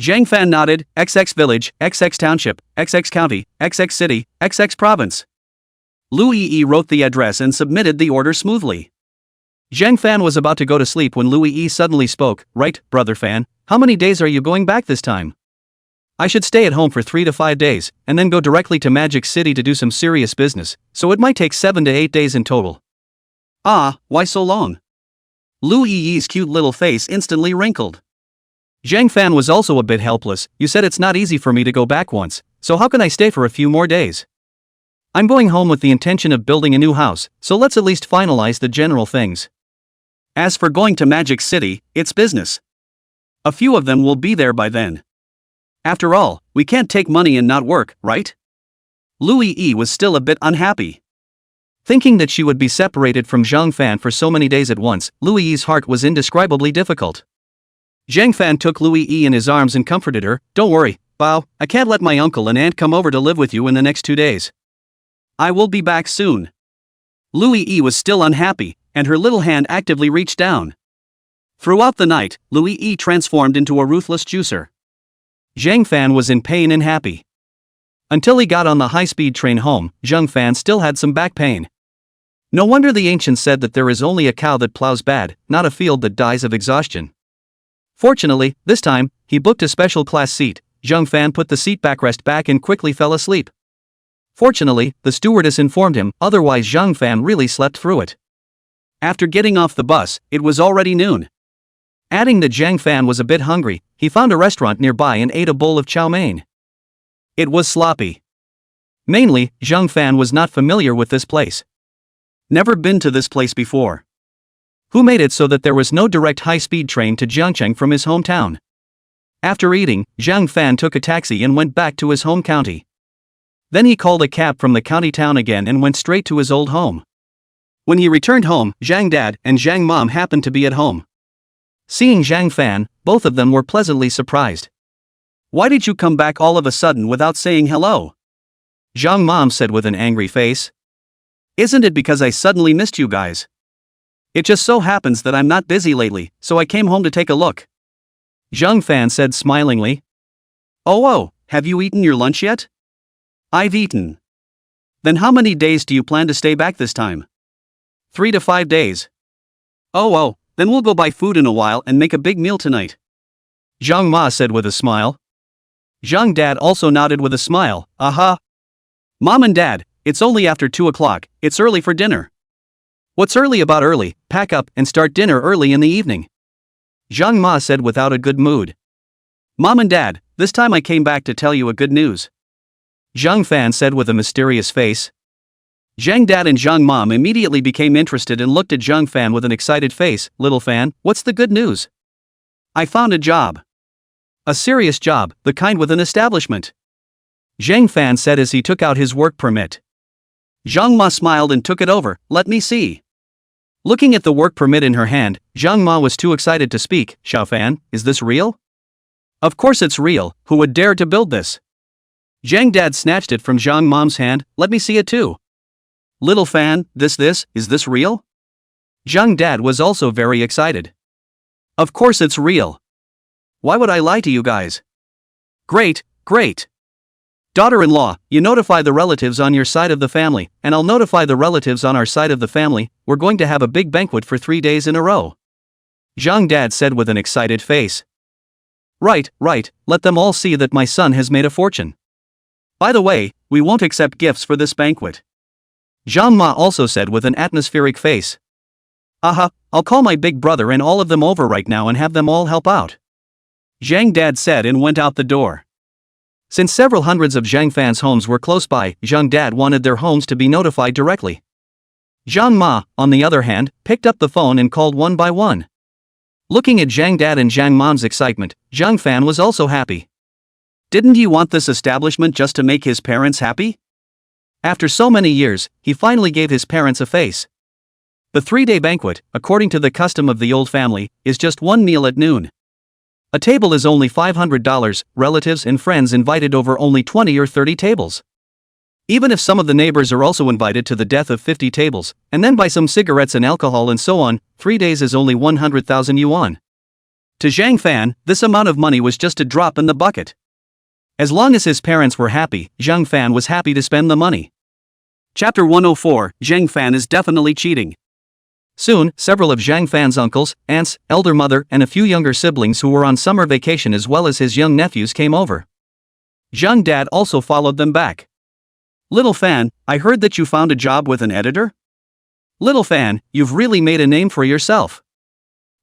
Zhang Fan nodded, XX Village, XX Township, XX County, XX City, XX Province. Louis E wrote the address and submitted the order smoothly. Zhang Fan was about to go to sleep when Louis E suddenly spoke, "Right, Brother Fan, how many days are you going back this time?" "I should stay at home for 3 to 5 days, and then go directly to Magic City to do some serious business, so it might take 7 to 8 days in total." "Ah, why so long?" Louis Yi's cute little face instantly wrinkled. Zhang Fan was also a bit helpless. "You said it's not easy for me to go back once, so how can I stay for a few more days? I'm going home with the intention of building a new house, so let's at least finalize the general things. As for going to Magic City, it's business. A few of them will be there by then. After all, we can't take money and not work, right?" Louis E was still a bit unhappy. Thinking that she would be separated from Zhang Fan for so many days at once, Louis E's heart was indescribably difficult. Zhang Fan took Louis E in his arms and comforted her, "Don't worry, Bao, I can't let my uncle and aunt come over to live with you in the next 2 days. I will be back soon." Louis E was still unhappy, and her little hand actively reached down. Throughout the night, Louis E transformed into a ruthless juicer. Zhang Fan was in pain and happy. Until he got on the high-speed train home, Zhang Fan still had some back pain. No wonder the ancients said that there is only a cow that plows bad, not a field that dies of exhaustion. Fortunately, this time, he booked a special class seat. Zhang Fan put the seat backrest back and quickly fell asleep. Fortunately, the stewardess informed him, otherwise Zhang Fan really slept through it. After getting off the bus, it was already noon. Adding that Zhang Fan was a bit hungry, he found a restaurant nearby and ate a bowl of chow mein. It was sloppy. Mainly, Zhang Fan was not familiar with this place. Never been to this place before. Who made it so that there was no direct high-speed train to Jiangcheng from his hometown? After eating, Zhang Fan took a taxi and went back to his home county. Then he called a cab from the county town again and went straight to his old home. When he returned home, Zhang Dad and Zhang Mom happened to be at home. Seeing Zhang Fan, both of them were pleasantly surprised. "Why did you come back all of a sudden without saying hello?" Zhang Mom said with an angry face. "Isn't it because I suddenly missed you guys? It just so happens that I'm not busy lately, so I came home to take a look," Zhang Fan said smilingly. Oh, have you eaten your lunch yet?" "I've eaten." Then how many days do you plan to stay back this time? 3 to 5 days. Oh, then we'll go buy food in a while and make a big meal tonight. Zhang Ma said with a smile. Zhang Dad also nodded with a smile. Aha! Mom and Dad, it's only after 2 o'clock, it's early for dinner. What's early about early? Pack up and start dinner early in the evening. Zhang Ma said without a good mood. Mom and Dad, this time I came back to tell you a good news. Zhang Fan said with a mysterious face. Zhang Dad and Zhang Mom immediately became interested and looked at Zhang Fan with an excited face. Little Fan, what's the good news? I found a job. A serious job, the kind with an establishment. Zhang Fan said as he took out his work permit. Zhang Ma smiled and took it over. Let me see. Looking at the work permit in her hand, Zhang Ma was too excited to speak. Xiao Fan, is this real? Of course it's real, who would dare to build this? Zhang Dad snatched it from Zhang Mom's hand. Let me see it too. Little Fan, is this real? Zhang Dad was also very excited. Of course it's real. Why would I lie to you guys? Great. Daughter-in-law, you notify the relatives on your side of the family, and I'll notify the relatives on our side of the family. We're going to have a big banquet for 3 days in a row. Zhang Dad said with an excited face. Right, let them all see that my son has made a fortune. By the way, we won't accept gifts for this banquet. Zhang Ma also said with an atmospheric face. Aha, I'll call my big brother and all of them over right now and have them all help out. Zhang Dad said and went out the door. Since several hundreds of Zhang Fan's homes were close by, Zhang Dad wanted their homes to be notified directly. Zhang Ma, on the other hand, picked up the phone and called one by one. Looking at Zhang Dad and Zhang Mom's excitement, Zhang Fan was also happy. Didn't he want this establishment just to make his parents happy? After so many years, he finally gave his parents a face. The 3-day banquet, according to the custom of the old family, is just one meal at noon. A table is only $500, relatives and friends invited over only 20 or 30 tables. Even if some of the neighbors are also invited to the death of 50 tables, and then buy some cigarettes and alcohol and so on, 3 days is only 100,000 yuan. To Zhang Fan, this amount of money was just a drop in the bucket. As long as his parents were happy, Zhang Fan was happy to spend the money. Chapter 104, Zhang Fan is definitely cheating. Soon, several of Zhang Fan's uncles, aunts, elder mother, and a few younger siblings who were on summer vacation as well as his young nephews came over. Zhang Dad also followed them back. Little Fan, I heard that you found a job with an editor? Little Fan, you've really made a name for yourself.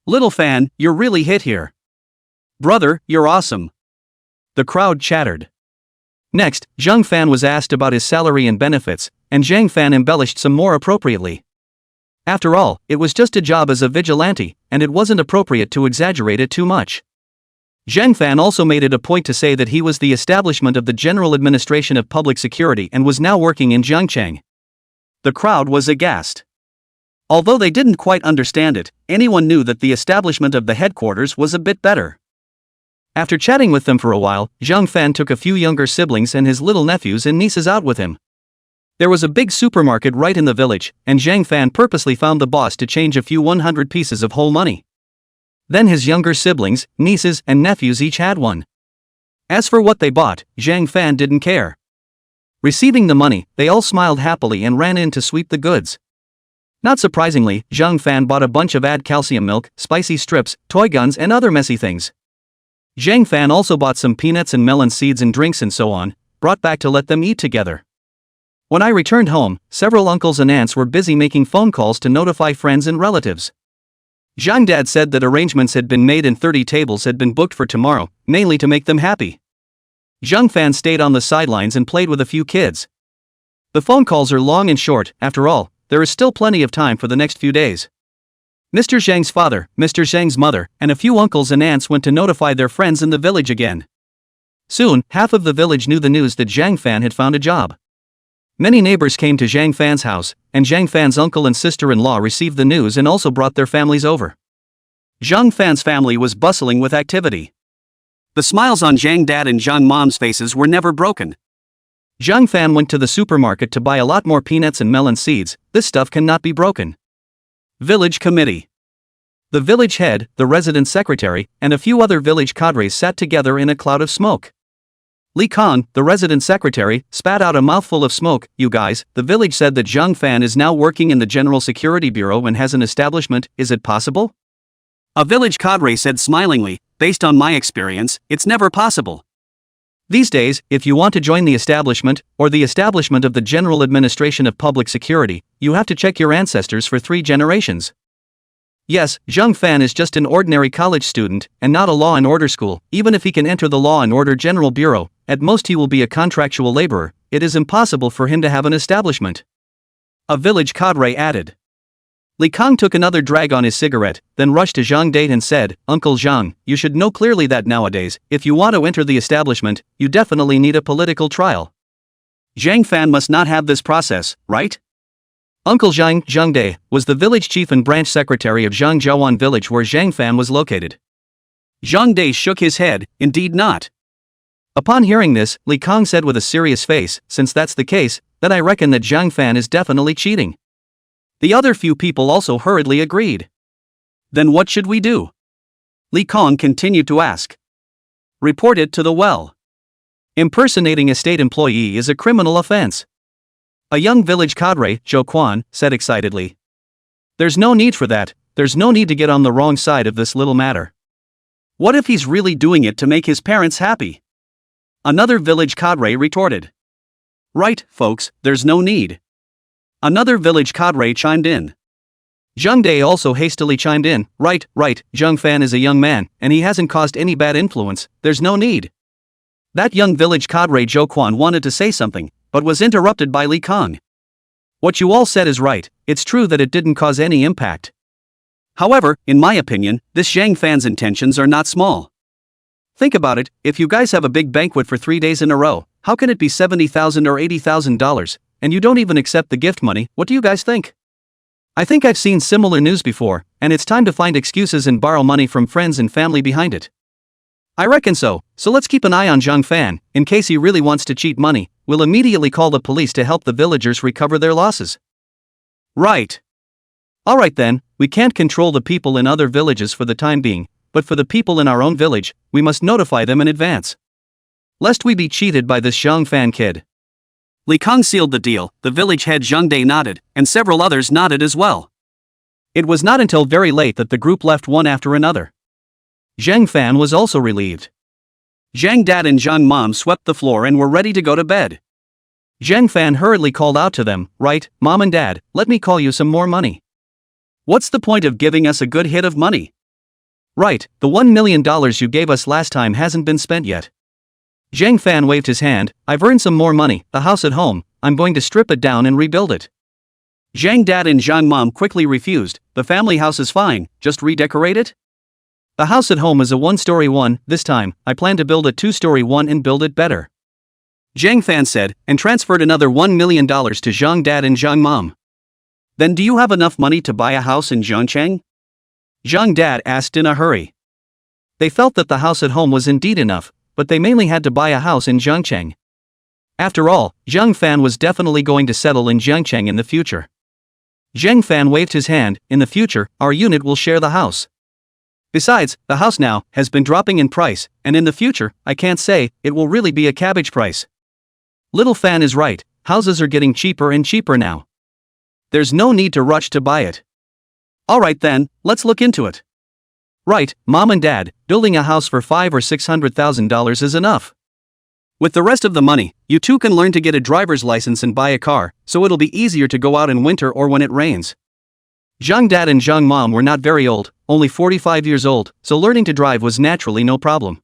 Little Fan, you're really hit here. Brother, you're awesome. The crowd chattered. Next, Zhang Fan was asked about his salary and benefits, and Zhang Fan embellished some more appropriately. After all, it was just a job as a vigilante, and it wasn't appropriate to exaggerate it too much. Zhang Fan also made it a point to say that he was the establishment of the General Administration of Public Security and was now working in Jiangcheng. The crowd was aghast. Although they didn't quite understand it, anyone knew that the establishment of the headquarters was a bit better. After chatting with them for a while, Zhang Fan took a few younger siblings and his little nephews and nieces out with him. There was a big supermarket right in the village, and Zhang Fan purposely found the boss to change a few 100 pieces of whole money. Then his younger siblings, nieces, and nephews each had one. As for what they bought, Zhang Fan didn't care. Receiving the money, they all smiled happily and ran in to sweep the goods. Not surprisingly, Zhang Fan bought a bunch of calcium milk, spicy strips, toy guns, and other messy things. Zhang Fan also bought some peanuts and melon seeds and drinks and so on, brought back to let them eat together. When I returned home, several uncles and aunts were busy making phone calls to notify friends and relatives. Zhang Dad said that arrangements had been made and 30 tables had been booked for tomorrow, mainly to make them happy. Zhang Fan stayed on the sidelines and played with a few kids. The phone calls are long and short, after all, there is still plenty of time for the next few days. Mr. Zhang's father, Mr. Zhang's mother, and a few uncles and aunts went to notify their friends in the village again. Soon, half of the village knew the news that Zhang Fan had found a job. Many neighbors came to Zhang Fan's house, and Zhang Fan's uncle and sister-in-law received the news and also brought their families over. Zhang Fan's family was bustling with activity. The smiles on Zhang Dad and Zhang Mom's faces were never broken. Zhang Fan went to the supermarket to buy a lot more peanuts and melon seeds. This stuff cannot be broken. Village committee. The village head, the resident secretary, and a few other village cadres sat together in a cloud of smoke. Li Kong, the resident secretary, spat out a mouthful of smoke. You guys, the village said that Zhang Fan is now working in the General Security Bureau and has an establishment, is it possible? A village cadre said smilingly, based on my experience, it's never possible. These days, if you want to join the establishment, or the establishment of the General Administration of Public Security, you have to check your ancestors for 3 generations. Yes, Zhang Fan is just an ordinary college student, and not a law and order school. Even if he can enter the Law and Order General Bureau, at most he will be a contractual laborer. It is impossible for him to have an establishment. A village cadre added. Li Kong took another drag on his cigarette, then rushed to Zhang Date and said, Uncle Zhang, you should know clearly that nowadays, if you want to enter the establishment, you definitely need a political trial. Zhang Fan must not have this process, right? Uncle Zhang, Zhang Dai, was the village chief and branch secretary of Zhangjiawan village where Zhang Fan was located. Zhang Dai shook his head, indeed not. Upon hearing this, Li Kong said with a serious face, since that's the case, then I reckon that Zhang Fan is definitely cheating. The other few people also hurriedly agreed. Then what should we do? Li Kong continued to ask. Report it to the well. Impersonating a state employee is a criminal offense. A young village cadre, Zhou Quan, said excitedly. There's no need for that, there's no need to get on the wrong side of this little matter. What if he's really doing it to make his parents happy? Another village cadre retorted. Right, folks, there's no need. Another village cadre chimed in. Zhang Dai also hastily chimed in, right, Zhang Fan is a young man, and he hasn't caused any bad influence, there's no need. That young village cadre Zhou Quan wanted to say something, but was interrupted by Li Kong. What you all said is right, it's true that it didn't cause any impact. However, in my opinion, this Zhang Fan's intentions are not small. Think about it, if you guys have a big banquet for 3 days in a row, how can it be $70,000 or $80,000? And you don't even accept the gift money? What do you guys think? I think I've seen similar news before, and it's time to find excuses and borrow money from friends and family behind it. I reckon so let's keep an eye on Zhang Fan, in case he really wants to cheat money. We'll immediately call the police to help the villagers recover their losses. Right. Alright then, we can't control the people in other villages for the time being, but for the people in our own village, we must notify them in advance. Lest we be cheated by this Zhang Fan kid. Li Kong sealed the deal, the village head Zhang Dai nodded, and several others nodded as well. It was not until very late that the group left one after another. Zhang Fan was also relieved. Zhang Dad and Zhang Mom swept the floor and were ready to go to bed. Zhang Fan hurriedly called out to them, right, Mom and Dad, let me call you some more money. What's the point of giving us a good hit of money? Right, the $1 million you gave us last time hasn't been spent yet. Zhang Fan waved his hand, I've earned some more money, the house at home, I'm going to strip it down and rebuild it. Zhang Dad and Zhang Mom quickly refused, the family house is fine, just redecorate it? The house at home is a 1-story one, this time, I plan to build a 2-story one and build it better. Zhang Fan said, and transferred another $1 million to Zhang Dad and Zhang Mom. Then do you have enough money to buy a house in Zhangcheng? Zhang Dad asked in a hurry. They felt that the house at home was indeed enough, but they mainly had to buy a house in Zhangcheng. After all, Zhang Fan was definitely going to settle in Zhangcheng in the future. Zhang Fan waved his hand, in the future, our unit will share the house. Besides, the house now has been dropping in price, and in the future, I can't say, it will really be a cabbage price. Little Fan is right, houses are getting cheaper and cheaper now. There's no need to rush to buy it. Alright then, let's look into it. Right, Mom and Dad, building a house for $500,000 or $600,000 is enough. With the rest of the money, you two can learn to get a driver's license and buy a car, so it'll be easier to go out in winter or when it rains. Zhang Dad and Zhang Mom were not very old, only 45 years old, so learning to drive was naturally no problem.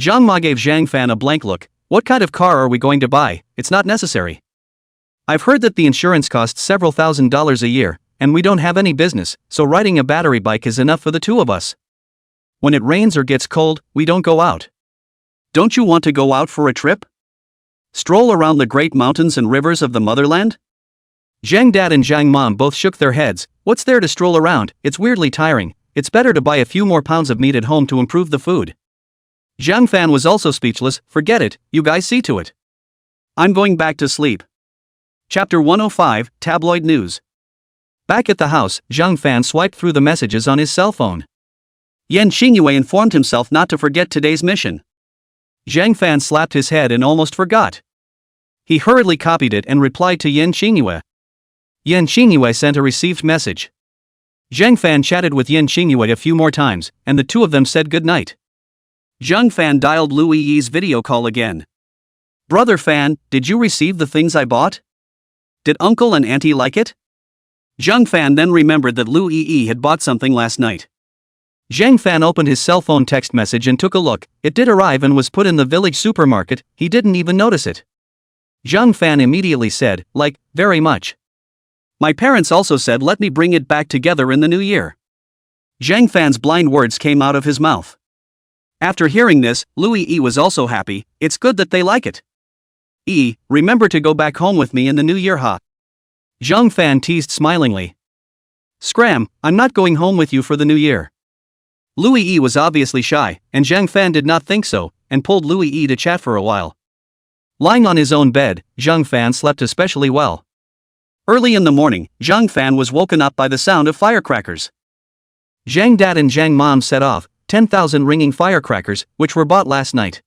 Zhang Ma gave Zhang Fan a blank look, what kind of car are we going to buy? It's not necessary. I've heard that the insurance costs several $1,000s a year, and we don't have any business, so riding a battery bike is enough for the two of us. When it rains or gets cold, we don't go out. Don't you want to go out for a trip? Stroll around the great mountains and rivers of the motherland? Zhang Dad and Zhang Mom both shook their heads, what's there to stroll around, it's weirdly tiring, it's better to buy a few more pounds of meat at home to improve the food. Zhang Fan was also speechless, forget it, you guys see to it. I'm going back to sleep. Chapter 105, Tabloid News. Back at the house, Zhang Fan swiped through the messages on his cell phone. Yan Xingyue informed himself not to forget today's mission. Zhang Fan slapped his head and almost forgot. He hurriedly copied it and replied to Yan Qingyue. Yan Qingyue sent a received message. Zhang Fan chatted with Yan Qingyue a few more times, and the two of them said goodnight. Zhang Fan dialed Lu Yi's video call again. Brother Fan, did you receive the things I bought? Did uncle and auntie like it? Zhang Fan then remembered that Lu Yi had bought something last night. Zhang Fan opened his cell phone text message and took a look. It did arrive and was put in the village supermarket. He didn't even notice it. Zhang Fan immediately said, like, very much. My parents also said let me bring it back together in the new year. Zhang Fan's blind words came out of his mouth. After hearing this, Lu Yi was also happy. It's good that they like it. Remember to go back home with me in the new year, huh? Zhang Fan teased smilingly. Scram, I'm not going home with you for the new year. Lu Yi was obviously shy, and Zhang Fan did not think so, and pulled Lu Yi to chat for a while. Lying on his own bed, Zhang Fan slept especially well. Early in the morning, Zhang Fan was woken up by the sound of firecrackers. Zhang Dad and Zhang Mom set off 10,000 ringing firecrackers, which were bought last night.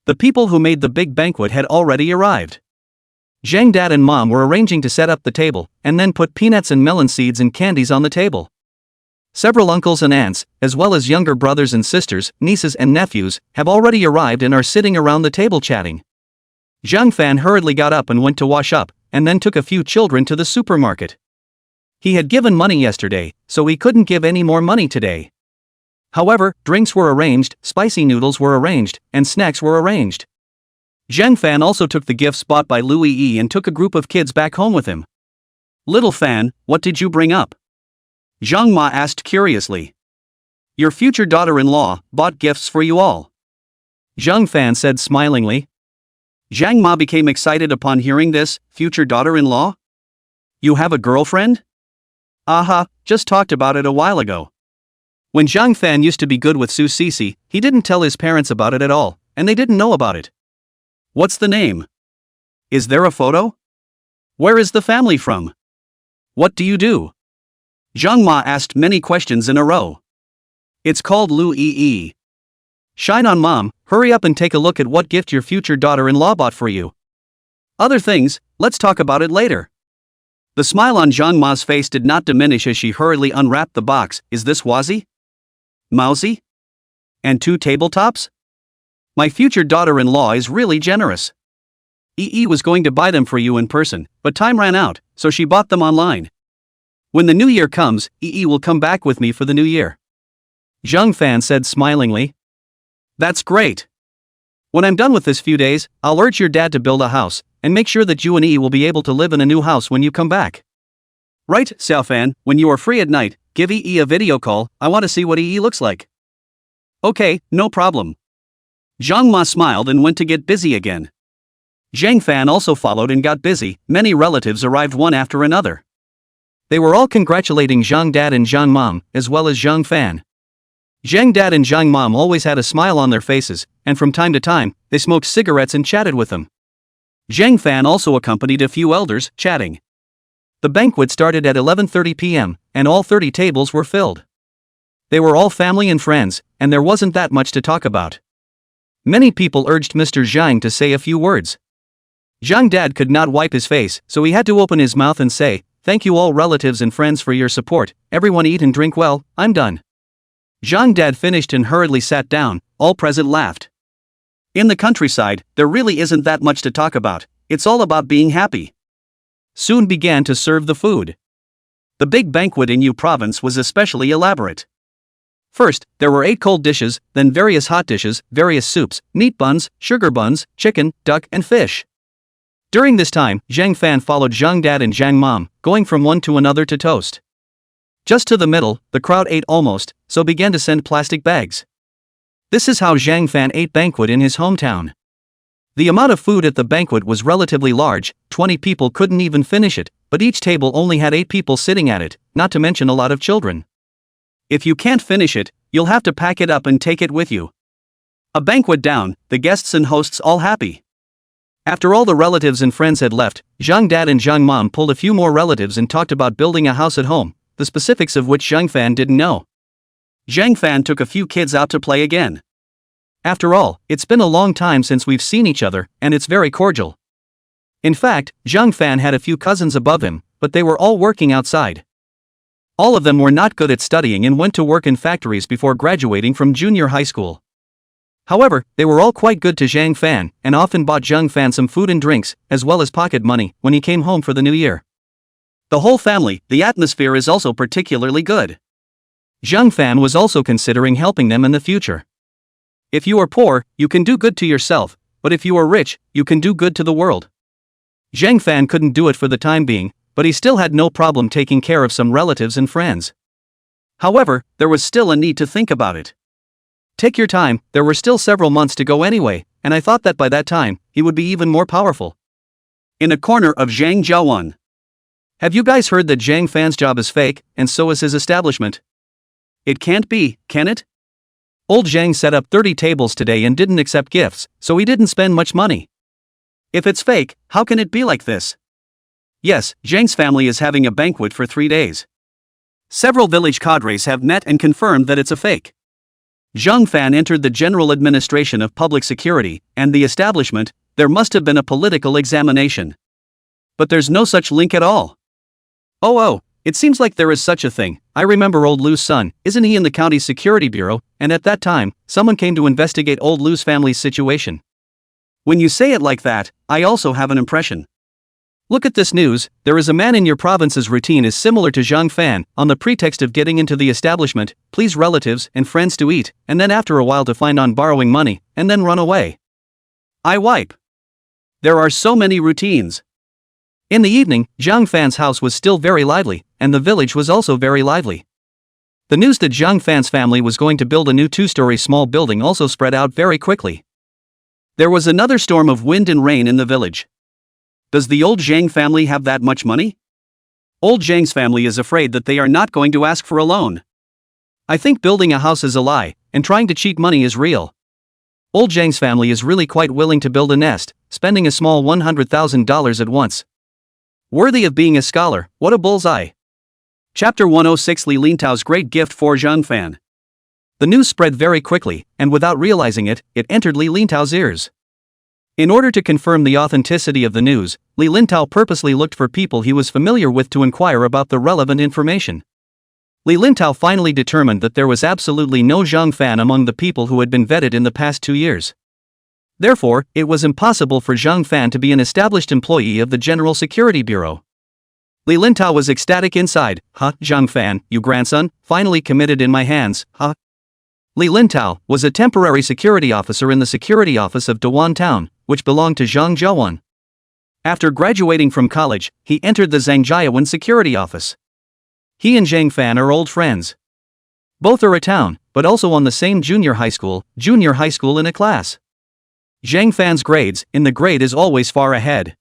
The people who made the big banquet had already arrived. Zhang Dad and Mom were arranging to set up the table, and then put peanuts and melon seeds and candies on the table. Several uncles and aunts, as well as younger brothers and sisters, nieces and nephews, have already arrived and are sitting around the table chatting. Zhang Fan hurriedly got up and went to wash up, and then took a few children to the supermarket. He had given money yesterday, so he couldn't give any more money today. However, drinks were arranged, spicy noodles were arranged, and snacks were arranged. Zhang Fan also took the gifts bought by Lu Yi and took a group of kids back home with him. Little Fan, what did you bring up? Zhang Ma asked curiously. Your future daughter-in-law bought gifts for you all. Zhang Fan said smilingly. Zhang Ma became excited upon hearing this. Future daughter-in-law? You have a girlfriend? Aha, just talked about it a while ago. When Zhang Fan used to be good with Su Sisi, he didn't tell his parents about it at all, and they didn't know about it. What's the name? Is there a photo? Where is the family from? What do you do? Zhang Ma asked many questions in a row. It's called Lu Yi. Shine on Mom, hurry up and take a look at what gift your future daughter-in-law bought for you. Other things, let's talk about it later. The smile on Zhang Ma's face did not diminish as she hurriedly unwrapped the box. Is this Wazi? Mousy? And 2 tabletops? My future daughter-in-law is really generous. Yi was going to buy them for you in person, but time ran out, so she bought them online. When the new year comes, Yi will come back with me for the new year. Zhang Fan said smilingly. That's great. When I'm done with this few days, I'll urge your dad to build a house, and make sure that you and Yi will be able to live in a new house when you come back. Right, Xiaofan, when you are free at night, give Yi a video call. I want to see what Yi looks like. Okay, no problem. Zhang Ma smiled and went to get busy again. Zhang Fan also followed and got busy. Many relatives arrived one after another. They were all congratulating Zhang Dad and Zhang Mom, as well as Zhang Fan. Zhang Dad and Zhang Mom always had a smile on their faces, and from time to time, they smoked cigarettes and chatted with them. Zhang Fan also accompanied a few elders, chatting. The banquet started at 11:30 p.m., and all 30 tables were filled. They were all family and friends, and there wasn't that much to talk about. Many people urged Mr. Zhang to say a few words. Zhang Dad could not wipe his face, so he had to open his mouth and say, "Thank you all relatives and friends for your support. Everyone eat and drink well, I'm done." Zhang Dad finished and hurriedly sat down. All present laughed. In the countryside, there really isn't that much to talk about. It's all about being happy. Soon began to serve the food. The big banquet in Yu province was especially elaborate. First, there were 8 cold dishes, then various hot dishes, various soups, meat buns, sugar buns, chicken, duck, and fish. During this time, Zhang Fan followed Zhang Dad and Zhang Mom, going from one to another to toast. Just to the middle, the crowd ate almost, so began to send plastic bags. This is how Zhang Fan ate banquet in his hometown. The amount of food at the banquet was relatively large. 20 people couldn't even finish it, but each table only had 8 people sitting at it, not to mention a lot of children. If you can't finish it, you'll have to pack it up and take it with you. A banquet down, the guests and hosts all happy. After all the relatives and friends had left, Zhang Dad and Zhang Mom pulled a few more relatives and talked about building a house at home, the specifics of which Zhang Fan didn't know. Zhang Fan took a few kids out to play again. After all, it's been a long time since we've seen each other, and it's very cordial. In fact, Zhang Fan had a few cousins above him, but they were all working outside. All of them were not good at studying and went to work in factories before graduating from junior high school. However, they were all quite good to Zhang Fan, and often bought Zhang Fan some food and drinks, as well as pocket money, when he came home for the new year. The whole family, the atmosphere is also particularly good. Zhang Fan was also considering helping them in the future. If you are poor, you can do good to yourself, but if you are rich, you can do good to the world. Zhang Fan couldn't do it for the time being, but he still had no problem taking care of some relatives and friends. However, there was still a need to think about it. Take your time, there were still several months to go anyway, and I thought that by that time, he would be even more powerful. In a corner of Zhang Jiawan. Have you guys heard that Zhang Fan's job is fake, and so is his establishment? It can't be, can it? Old Zhang set up 30 tables today and didn't accept gifts, so he didn't spend much money. If it's fake, how can it be like this? Yes, Zhang's family is having a banquet for 3 days. Several village cadres have met and confirmed that it's a fake. Zhang Fan entered the General Administration of Public Security, and the establishment, there must have been a political examination. But there's no such link at all. Oh, it seems like there is such a thing. I remember old Lu's son, isn't he in the county's security bureau, and at that time, someone came to investigate old Lu's family's situation. When you say it like that, I also have an impression. Look at this news, there is a man in your province's routine is similar to Zhang Fan, on the pretext of getting into the establishment, please relatives and friends to eat, and then after a while to find on borrowing money, and then run away. I wipe. There are so many routines. In the evening, Zhang Fan's house was still very lively, and the village was also very lively. The news that Zhang Fan's family was going to build a new 2-story small building also spread out very quickly. There was another storm of wind and rain in the village. Does the old Zhang family have that much money? Old Zhang's family is afraid that they are not going to ask for a loan. I think building a house is a lie, and trying to cheat money is real. Old Zhang's family is really quite willing to build a nest, spending a small $100,000 at once. Worthy of being a scholar, what a bullseye. Chapter 106 Li Lintao's Great Gift for Zhang Fan. The news spread very quickly, and without realizing it, it entered Li Lintao's ears. In order to confirm the authenticity of the news, Li Lintao purposely looked for people he was familiar with to inquire about the relevant information. Li Lintao finally determined that there was absolutely no Zhang Fan among the people who had been vetted in the past 2 years. Therefore, it was impossible for Zhang Fan to be an established employee of the General Security Bureau. Li Lintao was ecstatic inside. Zhang Fan, you grandson, finally committed in my hands, Li Lintao was a temporary security officer in the security office of Dawan Town, which belonged to Zhang Jiawan. After graduating from college, he entered the Zhangjiawan security office. He and Zhang Fan are old friends. Both are a town, but also on the same junior high school in a class. Zhang Fan's grades, in the grade is always far ahead.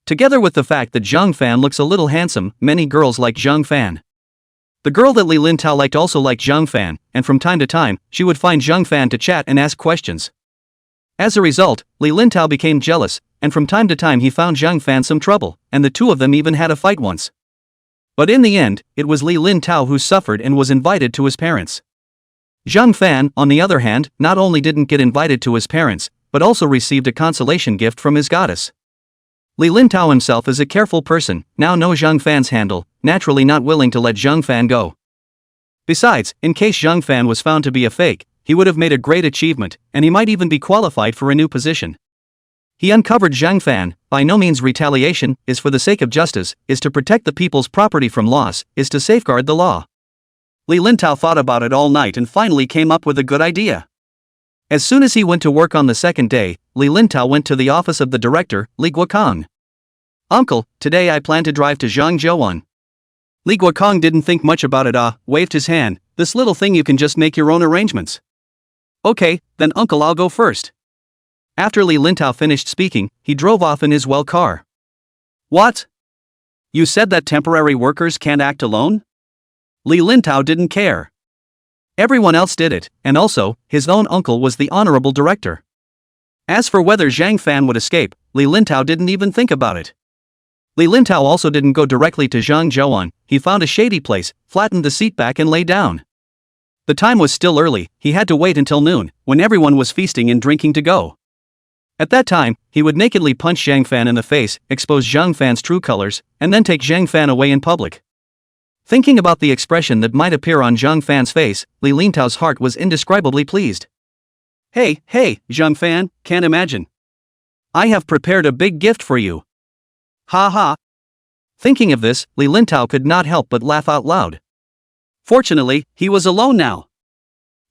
Together with the fact that Zhang Fan looks a little handsome, many girls like Zhang Fan. The girl that Li Lintao liked also liked Zhang Fan, and from time to time, she would find Zhang Fan to chat and ask questions. As a result, Li Lintao became jealous, and from time to time he found Zhang Fan some trouble, and the two of them even had a fight once. But in the end, it was Li Lintao who suffered and was invited to his parents. Zhang Fan, on the other hand, not only didn't get invited to his parents, but also received a consolation gift from his goddess. Li Lintao himself is a careful person, now knows Zhang Fan's handle, naturally not willing to let Zhang Fan go. Besides, in case Zhang Fan was found to be a fake, he would have made a great achievement, and he might even be qualified for a new position. He uncovered Zhang Fan, by no means retaliation, is for the sake of justice, is to protect the people's property from loss, is to safeguard the law. Li Lintao thought about it all night and finally came up with a good idea. As soon as he went to work on the second day, Li Lintao went to the office of the director, Li Guokong. Uncle, today I plan to drive to Zhangjiawan. Li Guokong didn't think much about it, waved his hand, this little thing you can just make your own arrangements. Okay, then uncle I'll go first. After Li Lintao finished speaking, he drove off in his car. What? You said that temporary workers can't act alone? Li Lintao didn't care. Everyone else did it, and also, his own uncle was the honorable director. As for whether Zhang Fan would escape, Li Lintao didn't even think about it. Li Lintao also didn't go directly to Zhangjiawan, he found a shady place, flattened the seat back and lay down. The time was still early, he had to wait until noon, when everyone was feasting and drinking to go. At that time, he would nakedly punch Zhang Fan in the face, expose Zhang Fan's true colors, and then take Zhang Fan away in public. Thinking about the expression that might appear on Zhang Fan's face, Li Lintao's heart was indescribably pleased. Hey, Zhang Fan, can't imagine. I have prepared a big gift for you. Ha ha. Thinking of this, Li Lintao could not help but laugh out loud. Fortunately, he was alone now.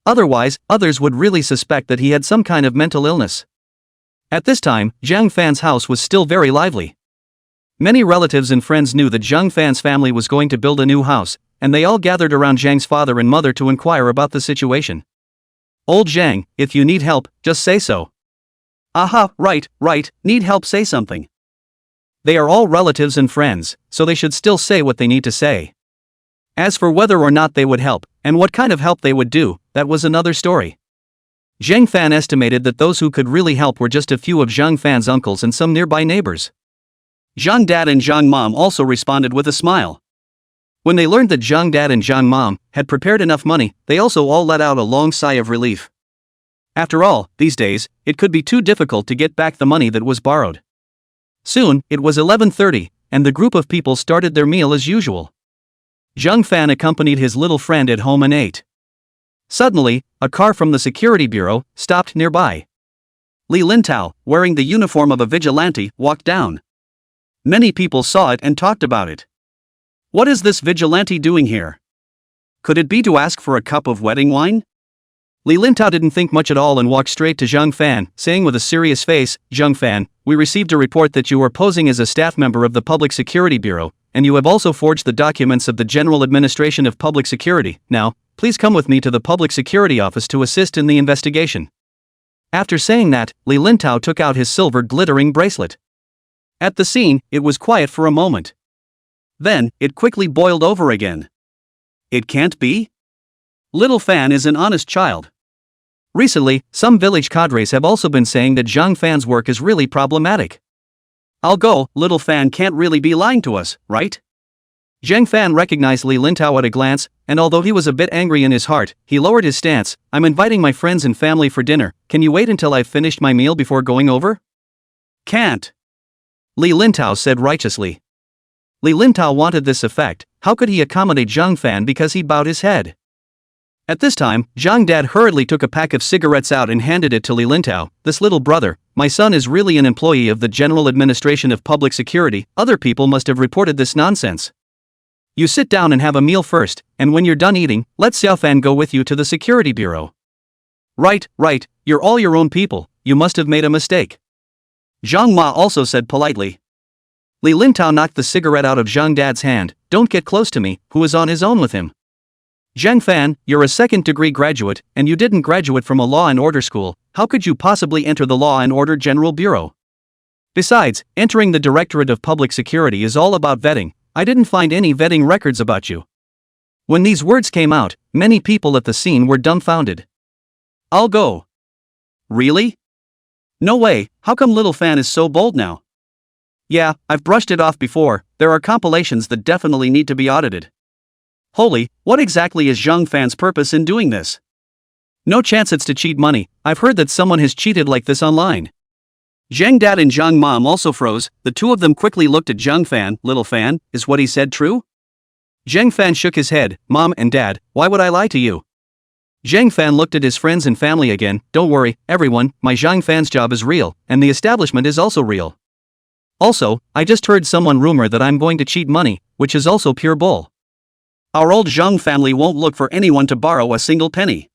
Otherwise, others would really suspect that he had some kind of mental illness. At this time, Zhang Fan's house was still very lively. Many relatives and friends knew that Zhang Fan's family was going to build a new house, and they all gathered around Zhang's father and mother to inquire about the situation. Old Zhang, if you need help, just say so. Aha, right, need help, say something. They are all relatives and friends, so they should still say what they need to say. As for whether or not they would help, and what kind of help they would do, that was another story. Zhang Fan estimated that those who could really help were just a few of Zhang Fan's uncles and some nearby neighbors. Zhang Dad and Zhang Mom also responded with a smile. When they learned that Zhang Dad and Zhang Mom had prepared enough money, they also all let out a long sigh of relief. After all, these days, it could be too difficult to get back the money that was borrowed. Soon, it was 11:30, and the group of people started their meal as usual. Zhang Fan accompanied his little friend at home and ate. Suddenly, a car from the security bureau stopped nearby. Li Lintao, wearing the uniform of a vigilante, walked down. Many people saw it and talked about it. What is this vigilante doing here? Could it be to ask for a cup of wedding wine? Li Lintao didn't think much at all and walked straight to Zhang Fan, saying with a serious face, Zhang Fan, we received a report that you are posing as a staff member of the Public Security Bureau, and you have also forged the documents of the General Administration of Public Security. Now, please come with me to the Public Security Office to assist in the investigation. After saying that, Li Lintao took out his silver glittering bracelet. At the scene, it was quiet for a moment. Then, it quickly boiled over again. It can't be? Little Fan is an honest child. Recently, some village cadres have also been saying that Zhang Fan's work is really problematic. I'll go, Little Fan can't really be lying to us, right? Zhang Fan recognized Li Lintao at a glance, and although he was a bit angry in his heart, he lowered his stance. I'm inviting my friends and family for dinner, can you wait until I've finished my meal before going over? Can't. Li Lintao said righteously. Li Lintao wanted this effect. How could he accommodate Zhang Fan because he bowed his head? At this time, Zhang Dad hurriedly took a pack of cigarettes out and handed it to Li Lintao. This little brother, my son is really an employee of the General Administration of Public Security, other people must have reported this nonsense. You sit down and have a meal first, and when you're done eating, let Xiao Fan go with you to the Security Bureau. Right, you're all your own people, you must have made a mistake. Zhang Ma also said politely. Li Lintao knocked the cigarette out of Zhang Dad's hand. Don't get close to me, who is on his own with him. Zhang Fan, you're a second-degree graduate, and you didn't graduate from a law and order school. How could you possibly enter the Law and Order General Bureau? Besides, entering the Directorate of Public Security is all about vetting. I didn't find any vetting records about you. When these words came out, many people at the scene were dumbfounded. I'll go. Really? No way, how come Little Fan is so bold now? Yeah, I've brushed it off before, there are compilations that definitely need to be audited. Holy, what exactly is Zhang Fan's purpose in doing this? No chance it's to cheat money, I've heard that someone has cheated like this online. Zhang Dad and Zhang Mom also froze, the two of them quickly looked at Zhang Fan. Little Fan, is what he said true? Zhang Fan shook his head, Mom and Dad, why would I lie to you? Zhang Fan looked at his friends and family again, don't worry, everyone, my Zhang Fan's job is real, and the establishment is also real. Also, I just heard someone rumor that I'm going to cheat money, which is also pure bull. Our old Zhang family won't look for anyone to borrow a single penny.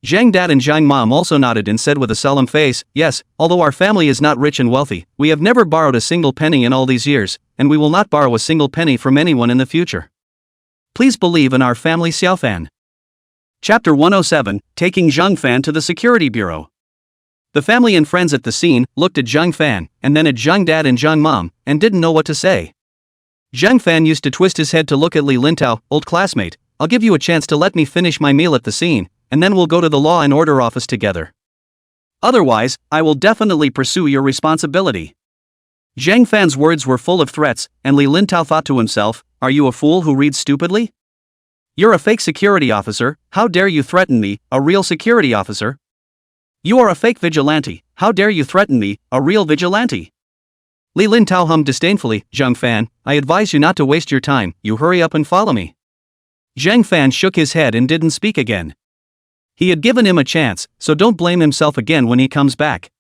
Zhang Dad and Zhang Mom also nodded and said with a solemn face, yes, although our family is not rich and wealthy, we have never borrowed a single penny in all these years, and we will not borrow a single penny from anyone in the future. Please believe in our family Xiao Fan. Chapter 107, Taking Zhang Fan to the Security Bureau. The family and friends at the scene looked at Zhang Fan, and then at Zhang Dad and Zhang Mom, and didn't know what to say. Zhang Fan used to twist his head to look at Li Lintao, old classmate, I'll give you a chance to let me finish my meal at the scene, and then we'll go to the Law and Order office together. Otherwise, I will definitely pursue your responsibility. Zhang Fan's words were full of threats, and Li Lintao thought to himself, are you a fool who reads stupidly? You're a fake security officer, how dare you threaten me, a real security officer? You are a fake vigilante, how dare you threaten me, a real vigilante? Li Lintao hummed disdainfully, Zhang Fan, I advise you not to waste your time, you hurry up and follow me. Zhang Fan shook his head and didn't speak again. He had given him a chance, so don't blame himself again when he comes back.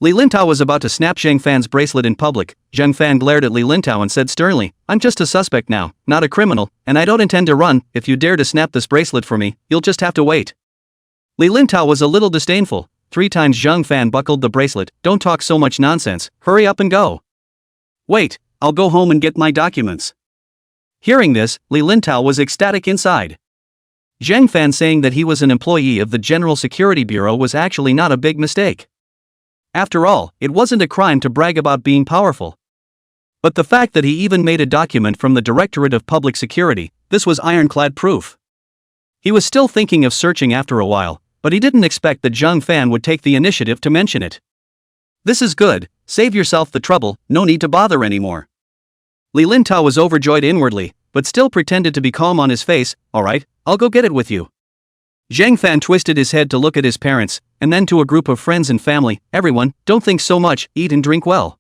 Li Lintao was about to snap Zhang Fan's bracelet in public. Zhang Fan glared at Li Lintao and said sternly, I'm just a suspect now, not a criminal, and I don't intend to run. If you dare to snap this bracelet for me, you'll just have to wait. Li Lintao was a little disdainful. 3 times Zhang Fan buckled the bracelet. Don't talk so much nonsense, hurry up and go. Wait, I'll go home and get my documents. Hearing this, Li Lintao was ecstatic inside. Zhang Fan saying that he was an employee of the General Security Bureau was actually not a big mistake. After all, it wasn't a crime to brag about being powerful. But the fact that he even made a document from the Directorate of Public Security, this was ironclad proof. He was still thinking of searching after a while, but he didn't expect that Zhang Fan would take the initiative to mention it. This is good, save yourself the trouble, no need to bother anymore. Li Lintao was overjoyed inwardly, but still pretended to be calm on his face. Alright, I'll go get it with you. Zhang Fan twisted his head to look at his parents, and then to a group of friends and family. Everyone, don't think so much, eat and drink well.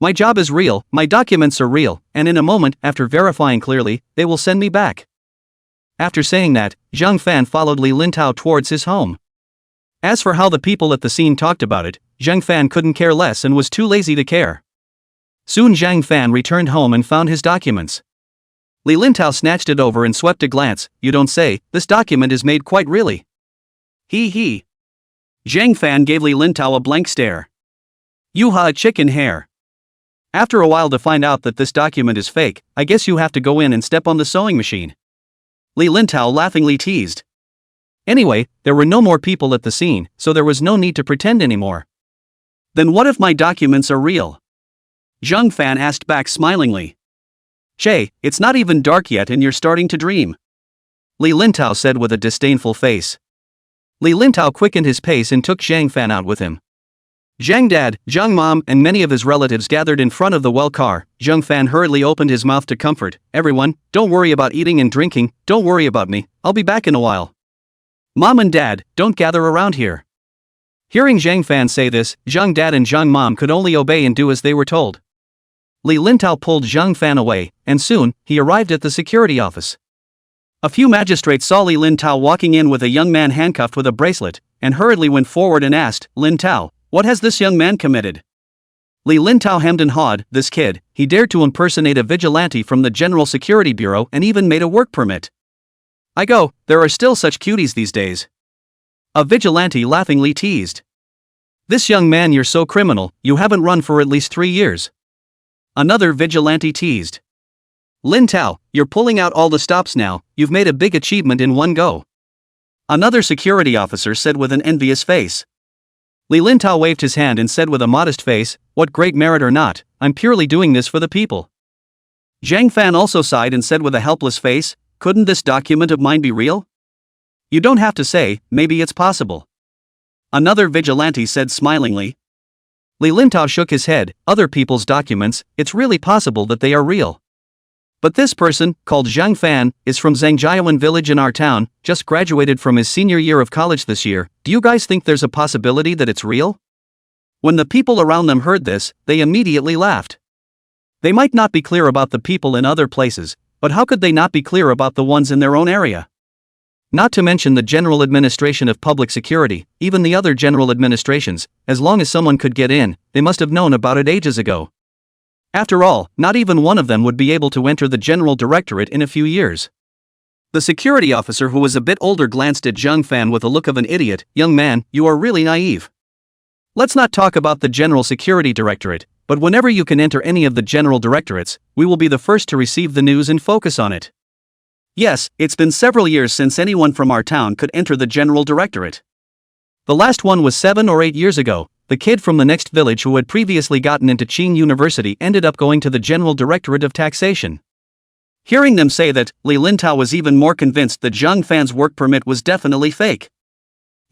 My job is real, my documents are real, and in a moment, after verifying clearly, they will send me back. After saying that, Zhang Fan followed Li Lintao towards his home. As for how the people at the scene talked about it, Zhang Fan couldn't care less and was too lazy to care. Soon Zhang Fan returned home and found his documents. Li Lintao snatched it over and swept a glance. You don't say, this document is made quite really. He. Zhang Fan gave Li Lintao a blank stare. You chicken hair. After a while to find out that this document is fake, I guess you have to go in and step on the sewing machine. Li Lintao laughingly teased. Anyway, there were no more people at the scene, so there was no need to pretend anymore. Then what if my documents are real? Zhang Fan asked back smilingly. Che, it's not even dark yet and you're starting to dream. Li Lintao said with a disdainful face. Li Lintao quickened his pace and took Zhang Fan out with him. Zhang Dad, Zhang Mom, and many of his relatives gathered in front of the well car. Zhang Fan hurriedly opened his mouth to comfort. Everyone, don't worry about eating and drinking, don't worry about me, I'll be back in a while. Mom and Dad, don't gather around here. Hearing Zhang Fan say this, Zhang Dad and Zhang Mom could only obey and do as they were told. Li Lintao pulled Zhang Fan away, and soon, he arrived at the security office. A few magistrates saw Li Lintao walking in with a young man handcuffed with a bracelet, and hurriedly went forward and asked, Lintao, what has this young man committed? Li Lintao hemmed and hawed, this kid, he dared to impersonate a vigilante from the General Security Bureau and even made a work permit. There are still such cuties these days. A vigilante laughingly teased. This young man, you're so criminal, you haven't run for at least 3 years. Another vigilante teased. Lintao, you're pulling out all the stops now, you've made a big achievement in one go. Another security officer said with an envious face. Li Lintao waved his hand and said with a modest face, what great merit or not, I'm purely doing this for the people. Zhang Fan also sighed and said with a helpless face, couldn't this document of mine be real? You don't have to say, maybe it's possible. Another vigilante said smilingly. Li Lintao shook his head, other people's documents, it's really possible that they are real. But this person, called Zhang Fan, is from Zhangjiawan village in our town, just graduated from his senior year of college this year. Do you guys think there's a possibility that it's real? When the people around them heard this, they immediately laughed. They might not be clear about the people in other places, but how could they not be clear about the ones in their own area? Not to mention the General Administration of Public Security, even the other general administrations, as long as someone could get in, they must have known about it ages ago. After all, not even one of them would be able to enter the General Directorate in a few years. The security officer who was a bit older glanced at Zhang Fan with a look of an idiot. Young man, you are really naive. Let's not talk about the General Security Directorate, but whenever you can enter any of the General Directorates, we will be the first to receive the news and focus on it. Yes, it's been several years since anyone from our town could enter the General Directorate. The last one was 7 or 8 years ago. The kid from the next village who had previously gotten into Qing University ended up going to the General Directorate of Taxation. Hearing them say that, Li Lintao was even more convinced that Zhang Fan's work permit was definitely fake.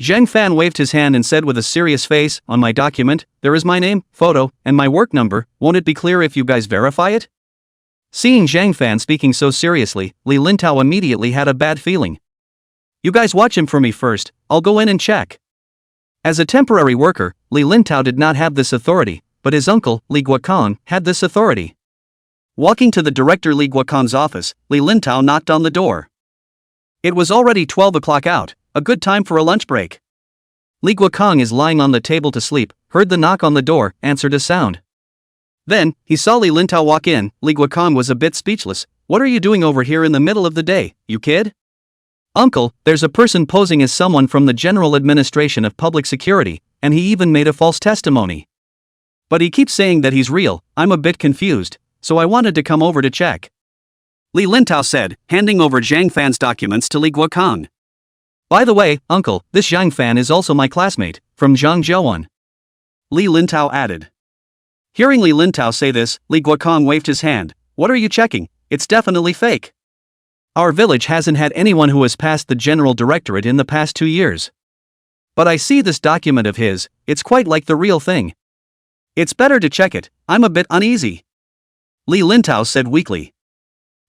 Zhang Fan waved his hand and said with a serious face, on my document, there is my name, photo, and my work number, won't it be clear if you guys verify it? Seeing Zhang Fan speaking so seriously, Li Lintao immediately had a bad feeling. You guys watch him for me first, I'll go in and check. As a temporary worker, Li Lintao did not have this authority, but his uncle, Li Guokong, had this authority. Walking to the director Li Guokong's office, Li Lintao knocked on the door. It was already 12 o'clock out, a good time for a lunch break. Li Guokong is lying on the table to sleep, heard the knock on the door, answered a sound. Then, he saw Li Lintao walk in. Li Guokong was a bit speechless. What are you doing over here in the middle of the day, you kid? Uncle, there's a person posing as someone from the General Administration of Public Security, and he even made a false testimony. But he keeps saying that he's real. I'm a bit confused, so I wanted to come over to check. Li Lintao said, handing over Zhang Fan's documents to Li Guokong. By the way, uncle, this Zhang Fan is also my classmate, from Zhangzhouan. Li Lintao added. Hearing Li Lintao say this, Li Guokong waved his hand. What are you checking? It's definitely fake. Our village hasn't had anyone who has passed the General Directorate in the past 2 years. But I see this document of his, it's quite like the real thing. It's better to check it, I'm a bit uneasy. Li Lintao said weakly.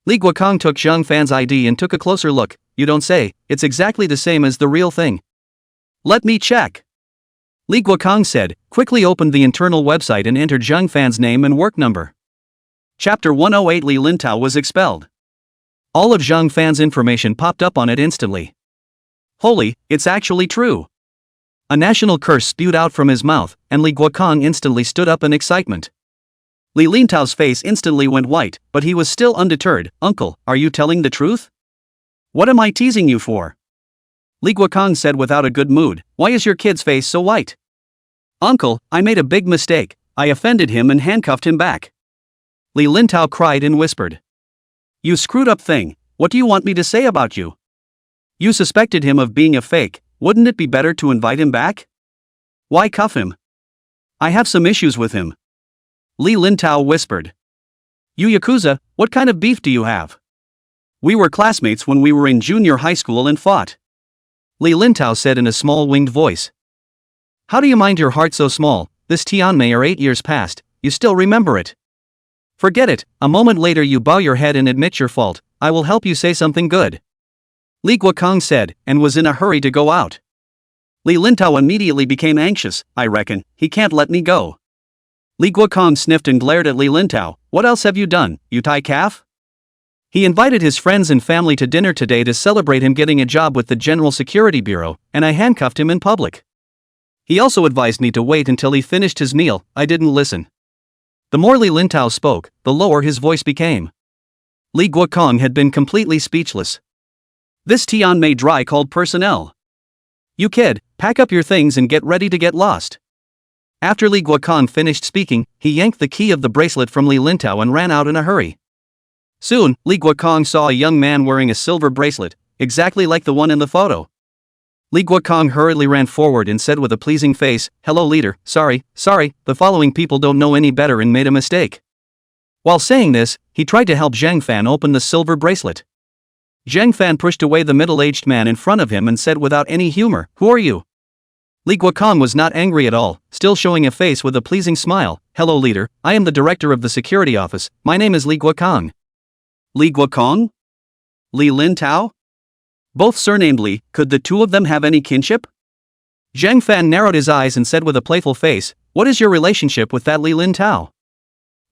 Li Guokong took Zhang Fan's ID and took a closer look. You don't say, it's exactly the same as the real thing. Let me check. Li Guokong said, quickly opened the internal website and entered Zhang Fan's name and work number. Chapter 108 Li Lintao was expelled. All of Zhang Fan's information popped up on it instantly. Holy, it's actually true. A national curse spewed out from his mouth, and Li Guokong instantly stood up in excitement. Li Lintao's face instantly went white, but he was still undeterred. Uncle, are you telling the truth? What am I teasing you for? Li Guokong said without a good mood. Why is your kid's face so white? Uncle, I made a big mistake. I offended him and handcuffed him back. Li Lintao cried and whispered. You screwed up thing, what do you want me to say about you? You suspected him of being a fake, wouldn't it be better to invite him back? Why cuff him? I have some issues with him. Li Lintao whispered. You Yakuza, what kind of beef do you have? We were classmates when we were in junior high school and fought. Li Lintao said in a small winged voice. How do you mind your heart so small? This Tianmei are 8 years past, you still remember it. Forget it, a moment later you bow your head and admit your fault, I will help you say something good. Li Guokong said, and was in a hurry to go out. Li Lintao immediately became anxious. I reckon, he can't let me go. Li Guokong sniffed and glared at Li Lintao. What else have you done, you Thai calf? He invited his friends and family to dinner today to celebrate him getting a job with the General Security Bureau, and I handcuffed him in public. He also advised me to wait until he finished his meal. I didn't listen. The more Li Lintao spoke, the lower his voice became. Li Guokong had been completely speechless. This Tianmei dry called personnel. You kid, pack up your things and get ready to get lost. After Li Guokong finished speaking, he yanked the key of the bracelet from Li Lintao and ran out in a hurry. Soon, Li Guokong saw a young man wearing a silver bracelet, exactly like the one in the photo. Li Guokong hurriedly ran forward and said with a pleasing face, Hello leader, sorry, the following people don't know any better and made a mistake. While saying this, he tried to help Zhang Fan open the silver bracelet. Zhang Fan pushed away the middle-aged man in front of him and said without any humor, Who are you? Li Guokong was not angry at all, still showing a face with a pleasing smile. Hello leader, I am the director of the security office, my name is Li Guokong. Li Guokong? Li Lintao? Both surnamed Li, could the two of them have any kinship? Zhang Fan narrowed his eyes and said with a playful face, What is your relationship with that Li Lintao?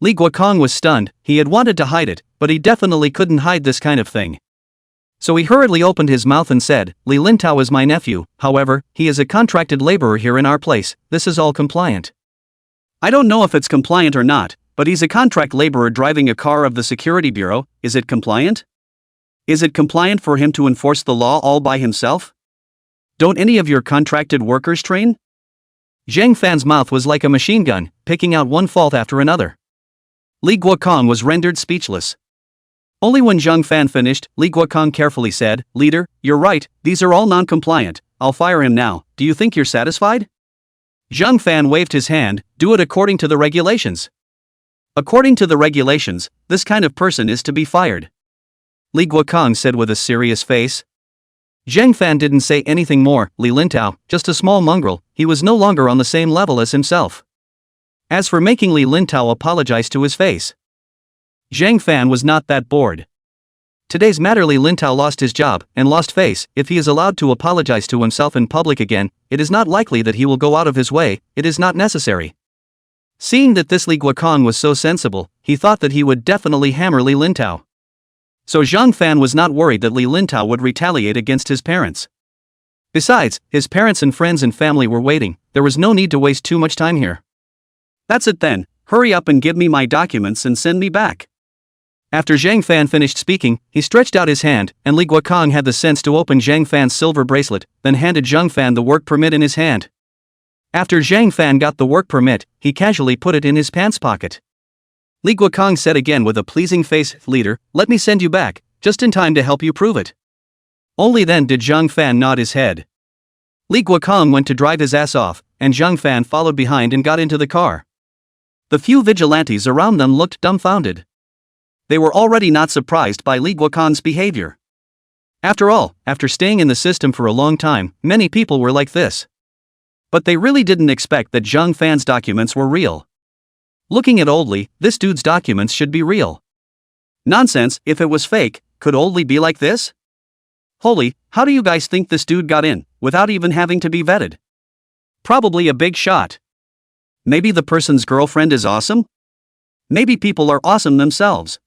Li Guokong was stunned. He had wanted to hide it, but he definitely couldn't hide this kind of thing. So he hurriedly opened his mouth and said, Li Lintao is my nephew, however, he is a contracted laborer here in our place, this is all compliant. I don't know if it's compliant or not, but he's a contract laborer driving a car of the Security Bureau, is it compliant? Is it compliant for him to enforce the law all by himself? Don't any of your contracted workers train? Zhang Fan's mouth was like a machine gun, picking out one fault after another. Li Guokong was rendered speechless. Only when Zhang Fan finished, Li Guokong carefully said, Leader, you're right, these are all non-compliant, I'll fire him now, do you think you're satisfied? Zhang Fan waved his hand, do it according to the regulations. According to the regulations, this kind of person is to be fired. Li Guokong said with a serious face. Zhang Fan didn't say anything more. Li Lintao, just a small mongrel, he was no longer on the same level as himself. As for making Li Lintao apologize to his face, Zhang Fan was not that bored. Today's matter, Li Lintao lost his job and lost face. If he is allowed to apologize to himself in public again, it is not likely that he will go out of his way. It is not necessary. Seeing that this Li Guokong was so sensible, he thought that he would definitely hammer Li Lintao. So Zhang Fan was not worried that Li Lintao would retaliate against his parents. Besides, his parents and friends and family were waiting. There was no need to waste too much time here. That's it then, hurry up and give me my documents and send me back. After Zhang Fan finished speaking, he stretched out his hand, and Li Guokong had the sense to open Zhang Fan's silver bracelet, then handed Zhang Fan the work permit in his hand. After Zhang Fan got the work permit, he casually put it in his pants pocket. Li Guokong said again with a pleasing face, "Leader, let me send you back, just in time to help you prove it." Only then did Zhang Fan nod his head. Li Guokong went to drive his ass off, and Zhang Fan followed behind and got into the car. The few vigilantes around them looked dumbfounded. They were already not surprised by Li Guokong's behavior. After all, after staying in the system for a long time, many people were like this. But they really didn't expect that Zhang Fan's documents were real. Looking at Old Li, this dude's documents should be real. Nonsense, if it was fake, could Old Li be like this? Holy, how do you guys think this dude got in, without even having to be vetted? Probably a big shot. Maybe the person's girlfriend is awesome? Maybe people are awesome themselves.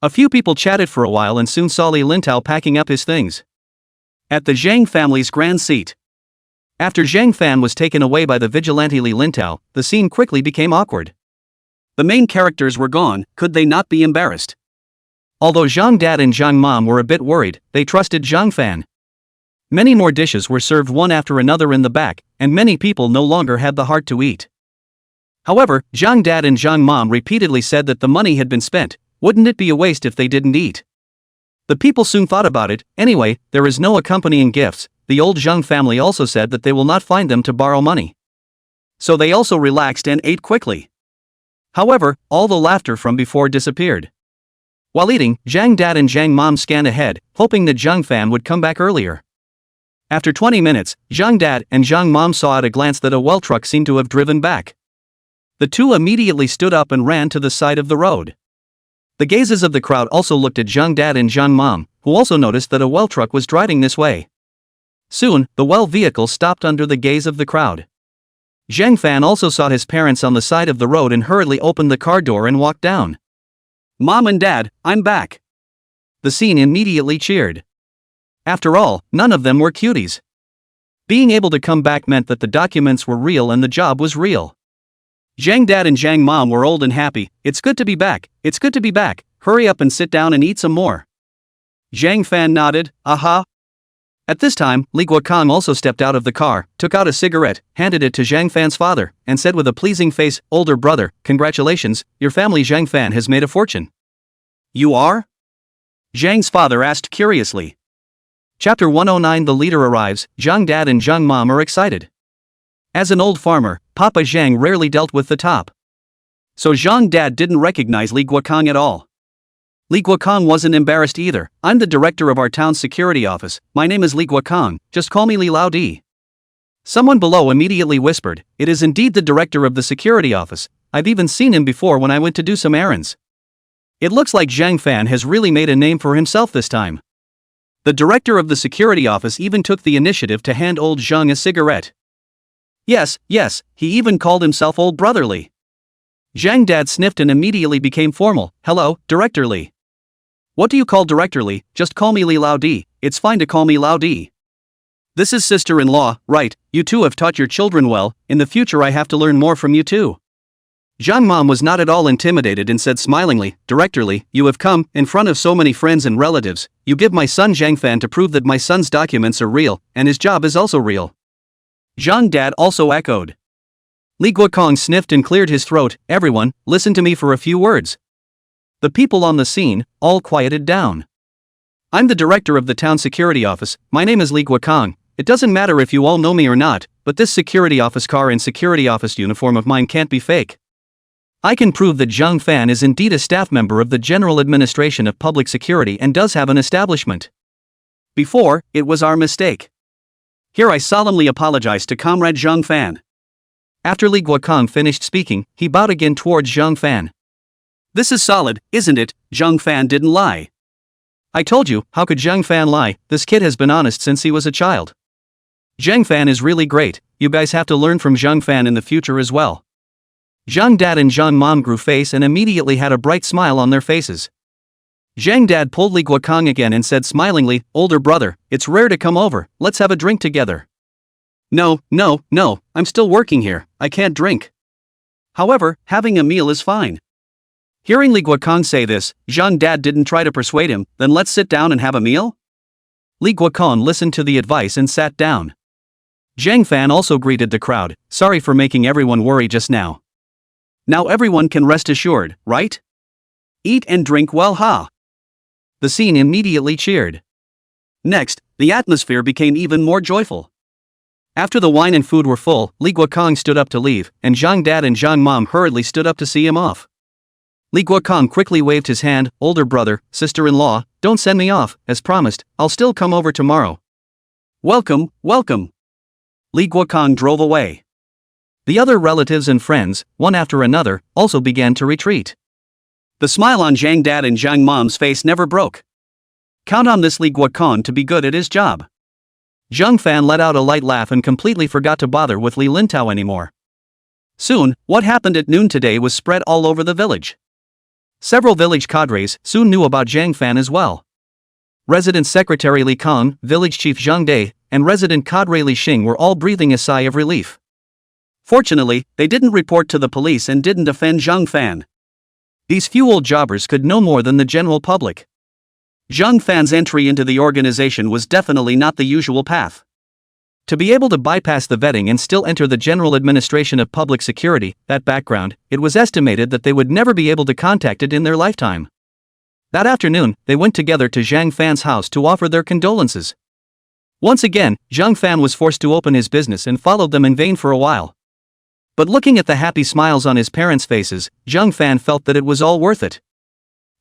A few people chatted for a while and soon saw Li Lintao packing up his things. At the Zhang family's grand seat. After Zhang Fan was taken away by the vigilante Li Lintao, the scene quickly became awkward. The main characters were gone, could they not be embarrassed? Although Zhang Dad and Zhang Mom were a bit worried, they trusted Zhang Fan. Many more dishes were served one after another in the back, and many people no longer had the heart to eat. However, Zhang Dad and Zhang Mom repeatedly said that the money had been spent. Wouldn't it be a waste if they didn't eat? The people soon thought about it. Anyway, there is no accompanying gifts. The old Zhang family also said that they will not find them to borrow money. So they also relaxed and ate quickly. However, all the laughter from before disappeared. While eating, Zhang Dad and Zhang Mom scanned ahead, hoping that Zhang Fan would come back earlier. After 20 minutes, Zhang Dad and Zhang Mom saw at a glance that a well truck seemed to have driven back. The two immediately stood up and ran to the side of the road. The gazes of the crowd also looked at Zhang Dad and Zhang Mom, who also noticed that a well truck was driving this way. Soon, the well vehicle stopped under the gaze of the crowd. Zhang Fan also saw his parents on the side of the road and hurriedly opened the car door and walked down. "Mom and Dad, I'm back." The scene immediately cheered. After all, none of them were cuties. Being able to come back meant that the documents were real and the job was real. Zhang Dad and Zhang Mom were old and happy. "It's good to be back, it's good to be back, hurry up and sit down and eat some more." Zhang Fan nodded, "Aha." At this time, Li Guokong also stepped out of the car, took out a cigarette, handed it to Zhang Fan's father, and said with a pleasing face, "Older brother, congratulations, your family Zhang Fan has made a fortune." "You are?" Zhang's father asked curiously. Chapter 109. The leader arrives. Zhang Dad and Zhang Mom are excited. As an old farmer, Papa Zhang rarely dealt with the top. So Zhang Dad didn't recognize Li Guokong at all. Li Guokong wasn't embarrassed either. "I'm the director of our town's security office. My name is Li Guokong, just call me Li Lao Di." Someone below immediately whispered, "It is indeed the director of the security office. I've even seen him before when I went to do some errands." It looks like Zhang Fan has really made a name for himself this time. The director of the security office even took the initiative to hand old Zhang a cigarette. Yes, he even called himself Old Brotherly. Zhang Dad sniffed and immediately became formal. "Hello, Director Li." "What do you call Director Li? Just call me Li Lao Di, it's fine to call me Lao Di." "This is sister-in-law, right? You two have taught your children well, in the future I have to learn more from you too." Zhang Mom was not at all intimidated and said smilingly, "Director Li, you have come, in front of so many friends and relatives, you give my son Zhang Fan to prove that my son's documents are real, and his job is also real." Zhang Dad also echoed. Li Guokong sniffed and cleared his throat. "Everyone, listen to me for a few words." The people on the scene all quieted down. "I'm the director of the town security office. My name is Li Guokong. It doesn't matter if you all know me or not, but this security office car and security office uniform of mine can't be fake. I can prove that Zhang Fan is indeed a staff member of the General Administration of Public Security and does have an establishment. Before, it was our mistake. Here I solemnly apologize to Comrade Zhang Fan." After Li Guokong finished speaking, he bowed again towards Zhang Fan. This is solid, isn't it? Zhang Fan didn't lie. I told you, how could Zhang Fan lie? This kid has been honest since he was a child. Zhang Fan is really great, you guys have to learn from Zhang Fan in the future as well. Zhang Dad and Zhang Mom grew face and immediately had a bright smile on their faces. Zhang Dad pulled Li Guokong again and said smilingly, older brother, it's rare to come over, let's have a drink together. No, I'm still working here, I can't drink. However, having a meal is fine. Hearing Li Guokong say this, Zhang Dad didn't try to persuade him, then let's sit down and have a meal? Li Guokong listened to the advice and sat down. Zhang Fan also greeted the crowd, sorry for making everyone worry just now. Now everyone can rest assured, right? Eat and drink well, ha! The scene immediately cheered. Next, the atmosphere became even more joyful. After the wine and food were full, Li Guokong stood up to leave, and Zhang Dad and Zhang Mom hurriedly stood up to see him off. Li Guokong quickly waved his hand, older brother, sister-in-law, don't send me off, as promised, I'll still come over tomorrow. Welcome. Li Guokong drove away. The other relatives and friends, one after another, also began to retreat. The smile on Zhang Dad and Zhang Mom's face never broke. Count on this Li Guokong to be good at his job. Zhang Fan let out a light laugh and completely forgot to bother with Li Lintao anymore. Soon, what happened at noon today was spread all over the village. Several village cadres soon knew about Zhang Fan as well. Resident Secretary Li Kong, Village Chief Zhang Dai, and Resident Cadre Li Xing were all breathing a sigh of relief. Fortunately, they didn't report to the police and didn't offend Zhang Fan. These few old jobbers could no more than the general public. Zhang Fan's entry into the organization was definitely not the usual path. To be able to bypass the vetting and still enter the General Administration of Public Security, that background, it was estimated that they would never be able to contact it in their lifetime. That afternoon, they went together to Zhang Fan's house to offer their condolences. Once again, Zhang Fan was forced to open his business and followed them in vain for a while. But looking at the happy smiles on his parents' faces, Zhang Fan felt that it was all worth it.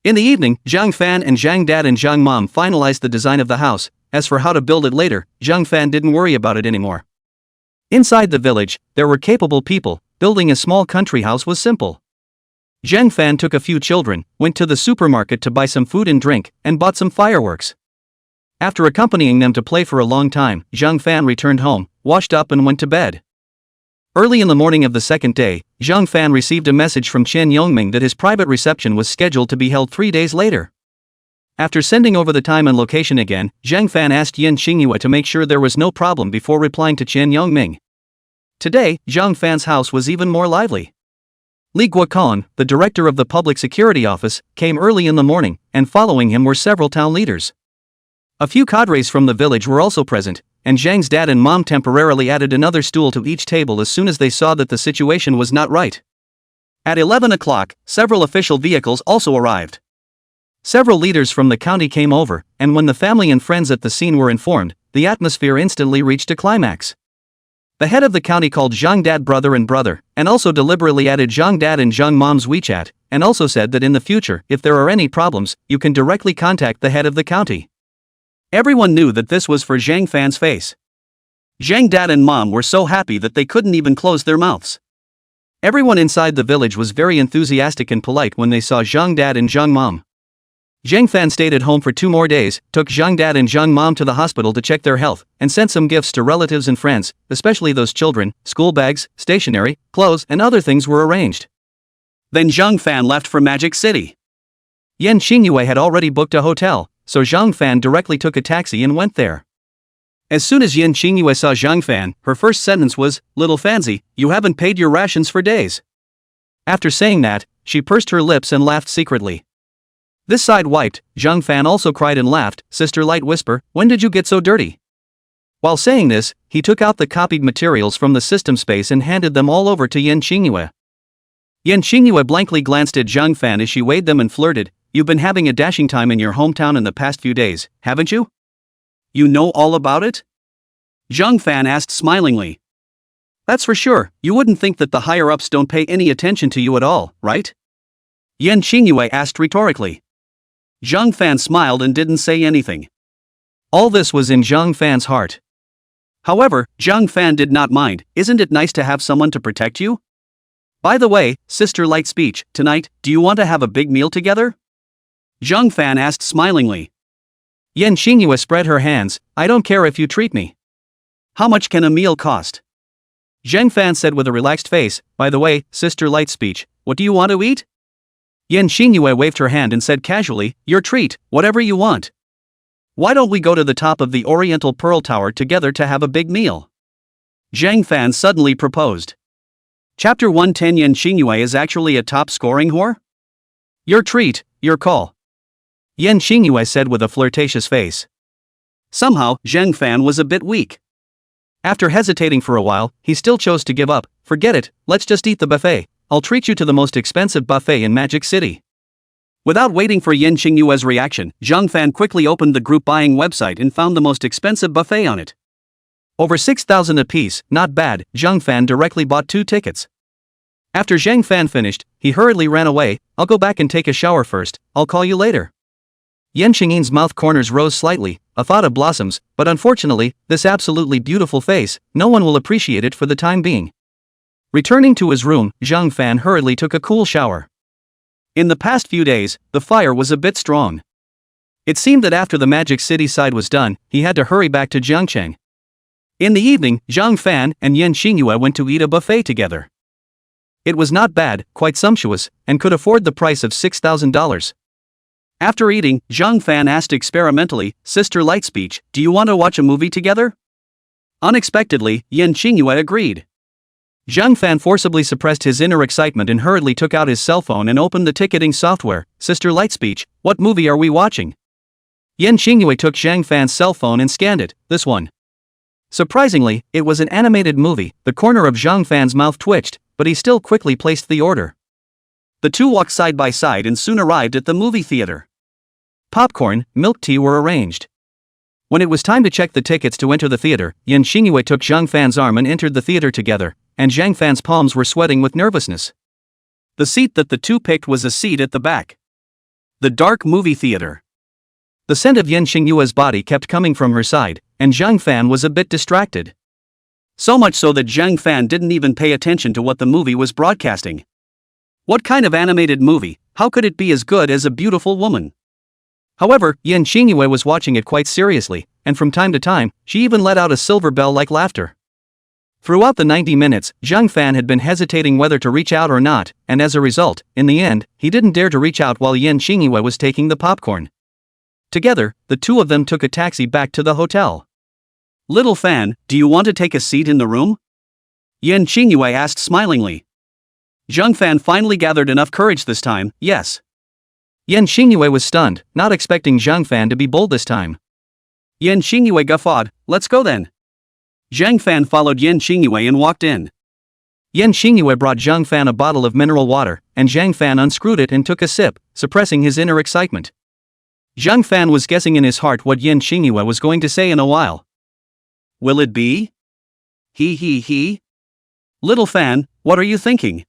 In the evening, Zhang Fan and Zhang Dad and Zhang Mom finalized the design of the house. As for how to build it later, Zhang Fan didn't worry about it anymore. Inside the village, there were capable people, building a small country house was simple. Zhang Fan took a few children, went to the supermarket to buy some food and drink, and bought some fireworks. After accompanying them to play for a long time, Zhang Fan returned home, washed up and went to bed. Early in the morning of the second day, Zhang Fan received a message from Chen Yongming that his private reception was scheduled to be held 3 days later. After sending over the time and location again, Zhang Fan asked Yan Xingyue to make sure there was no problem before replying to Chen Yongming. Today, Zhang Fan's house was even more lively. Li Guokong, the director of the Public Security Office, came early in the morning, and following him were several town leaders. A few cadres from the village were also present, and Zhang's dad and mom temporarily added another stool to each table as soon as they saw that the situation was not right. At 11 o'clock, several official vehicles also arrived. Several leaders from the county came over, and when the family and friends at the scene were informed, the atmosphere instantly reached a climax. The head of the county called Zhang Dad brother, and also deliberately added Zhang Dad and Zhang Mom's WeChat, and also said that in the future, if there are any problems, you can directly contact the head of the county. Everyone knew that this was for Zhang Fan's face. Zhang Dad and Mom were so happy that they couldn't even close their mouths. Everyone inside the village was very enthusiastic and polite when they saw Zhang Dad and Zhang Mom. Zhang Fan stayed at home for 2 more days, took Zhang Dad and Zhang Mom to the hospital to check their health, and sent some gifts to relatives and friends, especially those children. School bags, stationery, clothes and other things were arranged. Then Zhang Fan left for Magic City. Yan Xingyue had already booked a hotel, so Zhang Fan directly took a taxi and went there. As soon as Yan Xingyue saw Zhang Fan, her first sentence was, "Little Fancy, you haven't paid your rations for days." After saying that, she pursed her lips and laughed secretly. This side wiped, Zhang Fan also cried and laughed. "Sister Light Whisper, when did you get so dirty?" While saying this, he took out the copied materials from the system space and handed them all over to Yan Xingyue. Yan Xingyue blankly glanced at Zhang Fan as she weighed them and flirted, "You've been having a dashing time in your hometown in the past few days, haven't you? You know all about it?" Zhang Fan asked smilingly. "That's for sure, you wouldn't think that the higher-ups don't pay any attention to you at all, right?" Yan Xingyue asked rhetorically. Zhang Fan smiled and didn't say anything. All this was in Zhang Fan's heart. However, Zhang Fan did not mind. "Isn't it nice to have someone to protect you?" By the way, Sister Light Speech, tonight, do you want to have a big meal together? Zhang Fan asked smilingly. Yan Xingyue spread her hands. I don't care if you treat me. How much can a meal cost? Zhang Fan said with a relaxed face. By the way, Sister Light Speech, what do you want to eat? Yan Xingyue waved her hand and said casually, your treat, whatever you want. Why don't we go to the top of the Oriental Pearl Tower together to have a big meal? Zhang Fan suddenly proposed. Chapter 110. Yan Xingyue is actually a top-scoring whore? Your treat, your call. Yan Xingyue said with a flirtatious face. Somehow, Zhang Fan was a bit weak. After hesitating for a while, he still chose to give up. Forget it, let's just eat the buffet. I'll treat you to the most expensive buffet in Magic City. Without waiting for Yan Xingyue's reaction, Zhang Fan quickly opened the group buying website and found the most expensive buffet on it. Over 6,000 apiece, not bad. Zhang Fan directly bought 2 tickets. After Zhang Fan finished, he hurriedly ran away. I'll go back and take a shower first, I'll call you later. Yan Xingyin's mouth corners rose slightly, a thought of blossoms, but unfortunately, this absolutely beautiful face, no one will appreciate it for the time being. Returning to his room, Zhang Fan hurriedly took a cool shower. In the past few days, the fire was a bit strong. It seemed that after the Magic City side was done, he had to hurry back to Jiangcheng. In the evening, Zhang Fan and Yan Xingyue went to eat a buffet together. It was not bad, quite sumptuous, and could afford the price of $6,000. After eating, Zhang Fan asked experimentally, Sister Light Speech, do you want to watch a movie together? Unexpectedly, Yan Xingyue agreed. Zhang Fan forcibly suppressed his inner excitement and hurriedly took out his cell phone and opened the ticketing software. Sister Light Speech, what movie are we watching? Yan Xingyue took Zhang Fan's cell phone and scanned it. This one. Surprisingly, it was an animated movie. The corner of Zhang Fan's mouth twitched, but he still quickly placed the order. The two walked side by side and soon arrived at the movie theater. Popcorn, milk tea were arranged. When it was time to check the tickets to enter the theater, Yan Xingyue took Zhang Fan's arm and entered the theater together, and Zhang Fan's palms were sweating with nervousness. The seat that the two picked was a seat at the back. The dark movie theater. The scent of Yan Xingyue's body kept coming from her side, and Zhang Fan was a bit distracted. So much so that Zhang Fan didn't even pay attention to what the movie was broadcasting. What kind of animated movie? How could it be as good as a beautiful woman? However, Yan Xingyue was watching it quite seriously, and from time to time, she even let out a silver bell-like laughter. Throughout the 90 minutes, Zhang Fan had been hesitating whether to reach out or not, and as a result, in the end, he didn't dare to reach out while Yan Xingyue was taking the popcorn. Together, the two of them took a taxi back to the hotel. Little Fan, do you want to take a seat in the room? Yan Xingyue asked smilingly. Zhang Fan finally gathered enough courage this time, yes. Yan Xingyue was stunned, not expecting Zhang Fan to be bold this time. Yan Xingyue guffawed, let's go then. Zhang Fan followed Yan Xingyue and walked in. Yan Xingyue brought Zhang Fan a bottle of mineral water, and Zhang Fan unscrewed it and took a sip, suppressing his inner excitement. Zhang Fan was guessing in his heart what Yan Xingyue was going to say in a while. Will it be? He. Little Fan, what are you thinking?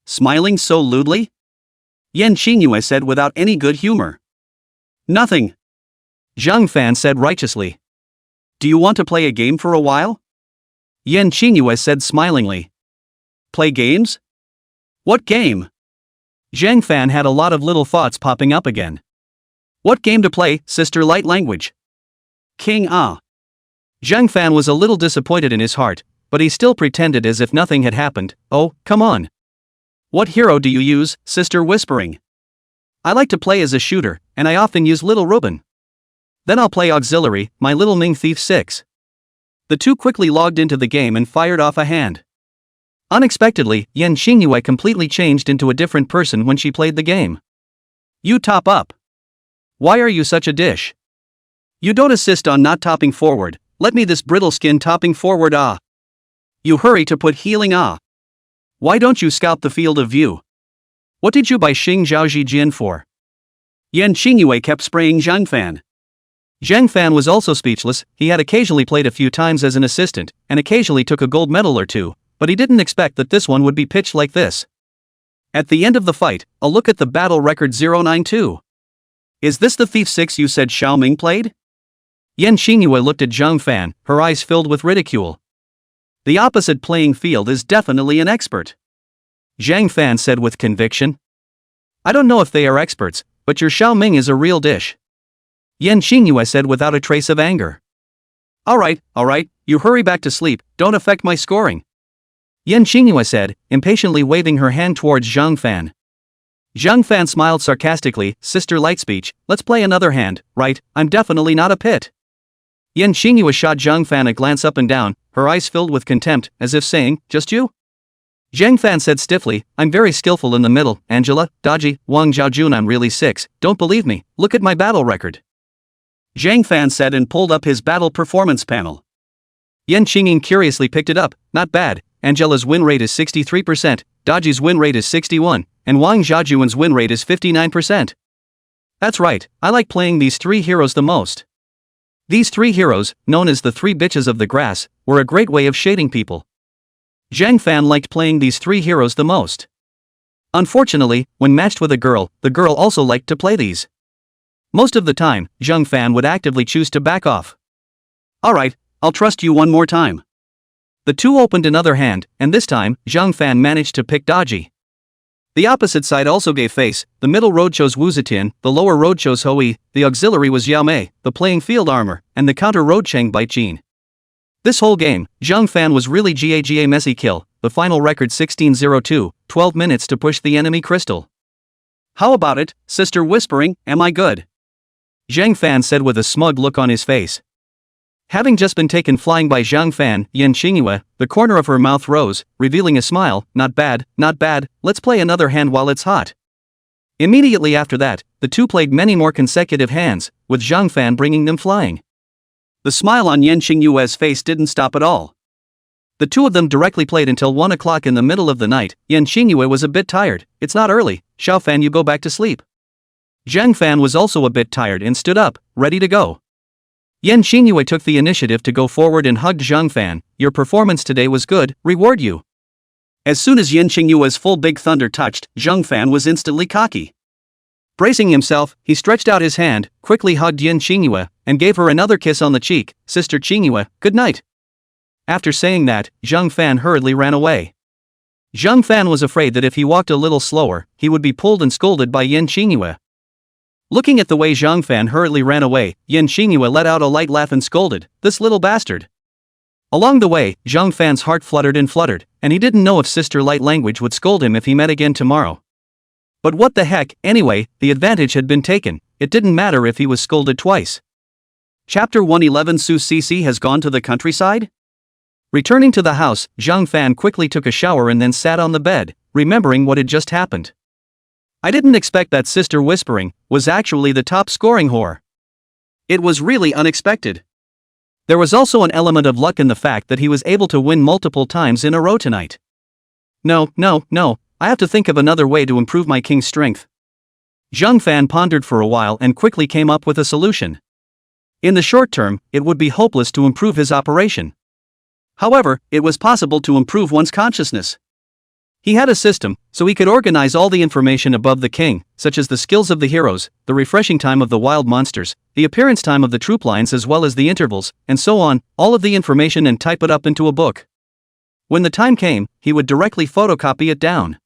Smiling so lewdly? Yan Xingyue said without any good humor. Nothing. Zhang Fan said righteously. Do you want to play a game for a while? Yan Xingyue said smilingly. Play games? What game? Zhang Fan had a lot of little thoughts popping up again. What game to play, Sister Light Language? King Ah. Zhang Fan was a little disappointed in his heart, but he still pretended as if nothing had happened. Oh, come on. What hero do you use, Sister Whispering? I like to play as a shooter, and I often use Little Ruben. Then I'll play auxiliary, my Little Ming Thief 6. The two quickly logged into the game and fired off a hand. Unexpectedly, Yan Xingyue completely changed into a different person when she played the game. You top up. Why are you such a dish? You don't assist on not topping forward, let me this brittle skin topping forward ah. You hurry to put healing ah. Why don't you scout the field of view? What did you buy Xing Zhaoji Jian for? Yan Xingyue kept spraying Zhang Fan. Zhang Fan was also speechless. He had occasionally played a few times as an assistant, and occasionally took a gold medal or two, but he didn't expect that this one would be pitched like this. At the end of the fight, a look at the battle record 092. Is this the Thief 6 you said Xiao Ming played? Yan Xingyue looked at Zhang Fan, her eyes filled with ridicule. The opposite playing field is definitely an expert. Zhang Fan said with conviction. I don't know if they are experts, but your Xiao Ming is a real dish. Yan Xingyue said without a trace of anger. Alright, you hurry back to sleep, don't affect my scoring. Yan Xingyue said, impatiently waving her hand towards Zhang Fan. Zhang Fan smiled sarcastically, Sister Lightspeech, let's play another hand, right? I'm definitely not a pit. Yan Xingyue shot Zhang Fan a glance up and down, her eyes filled with contempt, as if saying, just you? Zhang Fan said stiffly, I'm very skillful in the middle, Angela, Dodgy, Wang Zhaojun I'm really 6, don't believe me, look at my battle record. Zhang Fan said and pulled up his battle performance panel. Yan Qingying curiously picked it up, not bad, Angela's win rate is 63%, Dodgy's win rate is 61%, and Wang Zhaojun's win rate is 59%. That's right, I like playing these 3 heroes the most. These 3 heroes, known as the 3 bitches of the grass, were a great way of shading people. Zhang Fan liked playing these 3 heroes the most. Unfortunately, when matched with a girl, the girl also liked to play these. Most of the time, Zhang Fan would actively choose to back off. Alright, I'll trust you one more time. The two opened another hand, and this time, Zhang Fan managed to pick Dodgy. The opposite side also gave face, the middle road chose Wu Zetian, the lower road chose Hou, the auxiliary was Yao Mei, the playing field armor, and the counter road Cheng Bai Jin. This whole game, Zhang Fan was really GAGA messy kill, the final record 16:02, 12 minutes to push the enemy crystal. How about it, Sister Whispering, am I good? Zhang Fan said with a smug look on his face. Having just been taken flying by Zhang Fan, Yan Xingyue, the corner of her mouth rose, revealing a smile, not bad, let's play another hand while it's hot. Immediately after that, the two played many more consecutive hands, with Zhang Fan bringing them flying. The smile on Yan Xingyue's face didn't stop at all. The two of them directly played until 1 o'clock in the middle of the night. Yan Xingyue was a bit tired. It's not early, Xiao Fan, you go back to sleep. Zhang Fan was also a bit tired and stood up, ready to go. Yan Xingyue took the initiative to go forward and hugged Zhang Fan. Your performance today was good, reward you. As soon as Yan Xingyue's full big thunder touched, Zhang Fan was instantly cocky. Bracing himself, he stretched out his hand, quickly hugged Yan Xingyue, and gave her another kiss on the cheek. Sister Xingyue, good night. After saying that, Zhang Fan hurriedly ran away. Zhang Fan was afraid that if he walked a little slower, he would be pulled and scolded by Yan Xingyue. Looking at the way Zhang Fan hurriedly ran away, Yan Xingyue let out a light laugh and scolded, this little bastard. Along the way, Zhang Fan's heart fluttered, and he didn't know if Sister Light Language would scold him if he met again tomorrow. But what the heck, anyway, the advantage had been taken, it didn't matter if he was scolded twice. Chapter 111 Su Cici has gone to the countryside? Returning to the house, Zhang Fan quickly took a shower and then sat on the bed, remembering what had just happened. I didn't expect that Sister Whispering was actually the top scoring whore. It was really unexpected. There was also an element of luck in the fact that he was able to win multiple times in a row tonight. No, I have to think of another way to improve my king's strength. Zhang Fan pondered for a while and quickly came up with a solution. In the short term, it would be hopeless to improve his operation. However, it was possible to improve one's consciousness. He had a system, so he could organize all the information above the king, such as the skills of the heroes, the refreshing time of the wild monsters, the appearance time of the troop lines as well as the intervals, and so on, all of the information and type it up into a book. When the time came, he would directly photocopy it down.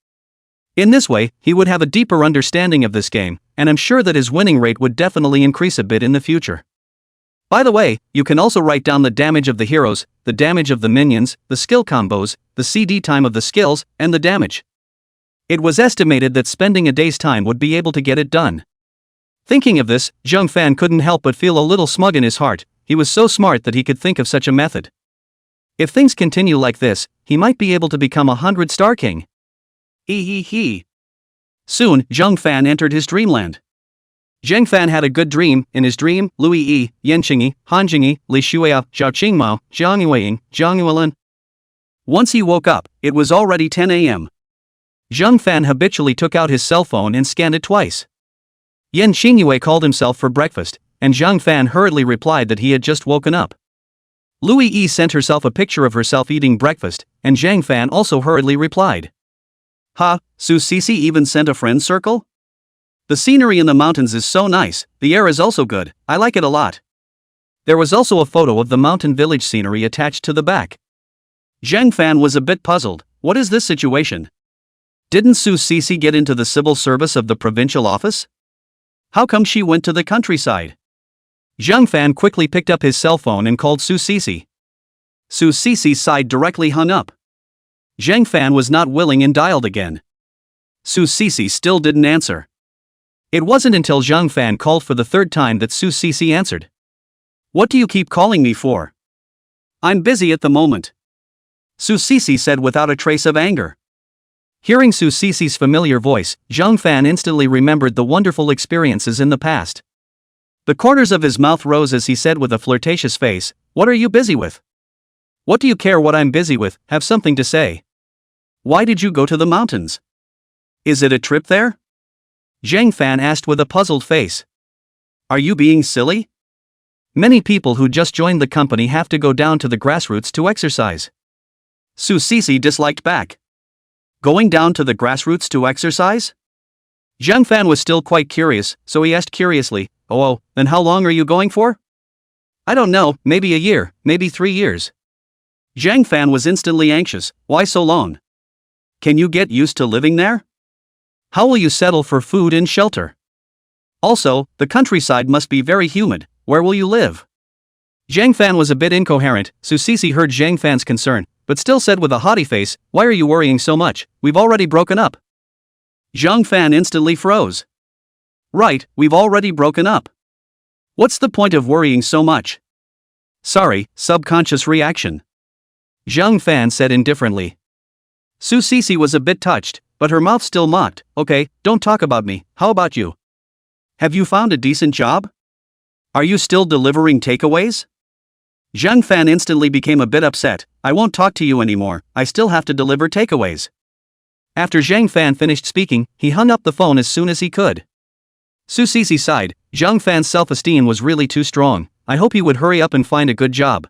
In this way, he would have a deeper understanding of this game, and I'm sure that his winning rate would definitely increase a bit in the future. By the way, you can also write down the damage of the heroes, the damage of the minions, the skill combos, the CD time of the skills, and the damage. It was estimated that spending a day's time would be able to get it done. Thinking of this, Zhang Fan couldn't help but feel a little smug in his heart. He was so smart that he could think of such a method. If things continue like this, he might be able to become a 100-star king. Soon, Zhang Fan entered his dreamland. Zhang Fan had a good dream. In his dream, Lui Yi, Yan Qingyi, Han Jingyi, Li Shuya, Zhao Qingmao, Zhang Yueying, Zhang Yuelin. Once he woke up, it was already 10 a.m. Zhang Fan habitually took out his cell phone and scanned it twice. Yan Xingyue called himself for breakfast, and Zhang Fan hurriedly replied that he had just woken up. Lui Yi sent herself a picture of herself eating breakfast, and Zhang Fan also hurriedly replied. Ha, Su Cici even sent a friend circle? The scenery in the mountains is so nice, the air is also good, I like it a lot. There was also a photo of the mountain village scenery attached to the back. Zhang Fan was a bit puzzled. What is this situation? Didn't Su Sisi get into the civil service of the provincial office? How come she went to the countryside? Zhang Fan quickly picked up his cell phone and called Su Sisi. Su Sisi's side directly hung up. Zhang Fan was not willing and dialed again. Su Sisi still didn't answer. It wasn't until Zhang Fan called for the third time that Su Sisi answered. What do you keep calling me for? I'm busy at the moment, Su Sisi said without a trace of anger. Hearing Su Sisi's familiar voice, Zhang Fan instantly remembered the wonderful experiences in the past. The corners of his mouth rose as he said with a flirtatious face, "What are you busy with?" "What do you care what I'm busy with? Have something to say." "Why did you go to the mountains? Is it a trip there?" Zhang Fan asked with a puzzled face. "Are you being silly?" "Many people who just joined the company have to go down to the grassroots to exercise." Su Sisi disliked back. "Going down to the grassroots to exercise?" Zhang Fan was still quite curious, so he asked curiously, "Oh, then how long are you going for?" "I don't know, maybe a year, maybe 3 years." Zhang Fan was instantly anxious. "Why so long? Can you get used to living there? How will you settle for food and shelter? Also, the countryside must be very humid. Where will you live?" Zhang Fan was a bit incoherent. Su Sisi heard Zhang Fan's concern, but still said with a haughty face, "Why are you worrying so much? We've already broken up." Zhang Fan instantly froze. "Right, we've already broken up. What's the point of worrying so much?" "Sorry, subconscious reaction," Zhang Fan said indifferently. Su Sisi was a bit touched, but her mouth still mocked. "Okay, don't talk about me, how about you? Have you found a decent job? Are you still delivering takeaways?" Zhang Fan instantly became a bit upset. "I won't talk to you anymore, I still have to deliver takeaways." After Zhang Fan finished speaking, he hung up the phone as soon as he could. Su Sisi sighed. Zhang Fan's self-esteem was really too strong. I hope he would hurry up and find a good job.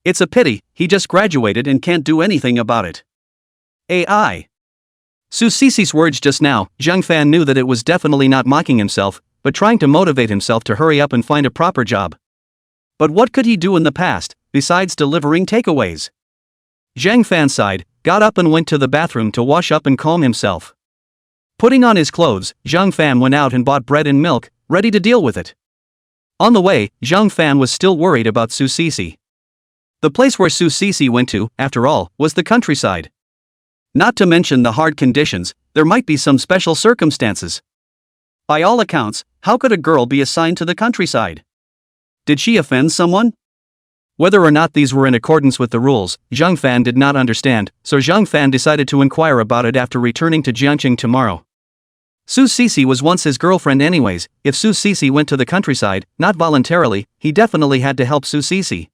It's a pity, he just graduated and can't do anything about it. AI. Su Sisi's words just now, Zhang Fan knew that it was definitely not mocking himself, but trying to motivate himself to hurry up and find a proper job. But what could he do in the past, besides delivering takeaways? Zhang Fan sighed, got up and went to the bathroom to wash up and calm himself. Putting on his clothes, Zhang Fan went out and bought bread and milk, ready to deal with it. On the way, Zhang Fan was still worried about Su Sisi. The place where Su Sisi went to, after all, was the countryside. Not to mention the hard conditions, there might be some special circumstances. By all accounts, how could a girl be assigned to the countryside? Did she offend someone? Whether or not these were in accordance with the rules, Zhang Fan did not understand, so Zhang Fan decided to inquire about it after returning to Jiangqing tomorrow. Su Sisi was once his girlfriend anyways. If Su Sisi went to the countryside, not voluntarily, he definitely had to help Su Sisi.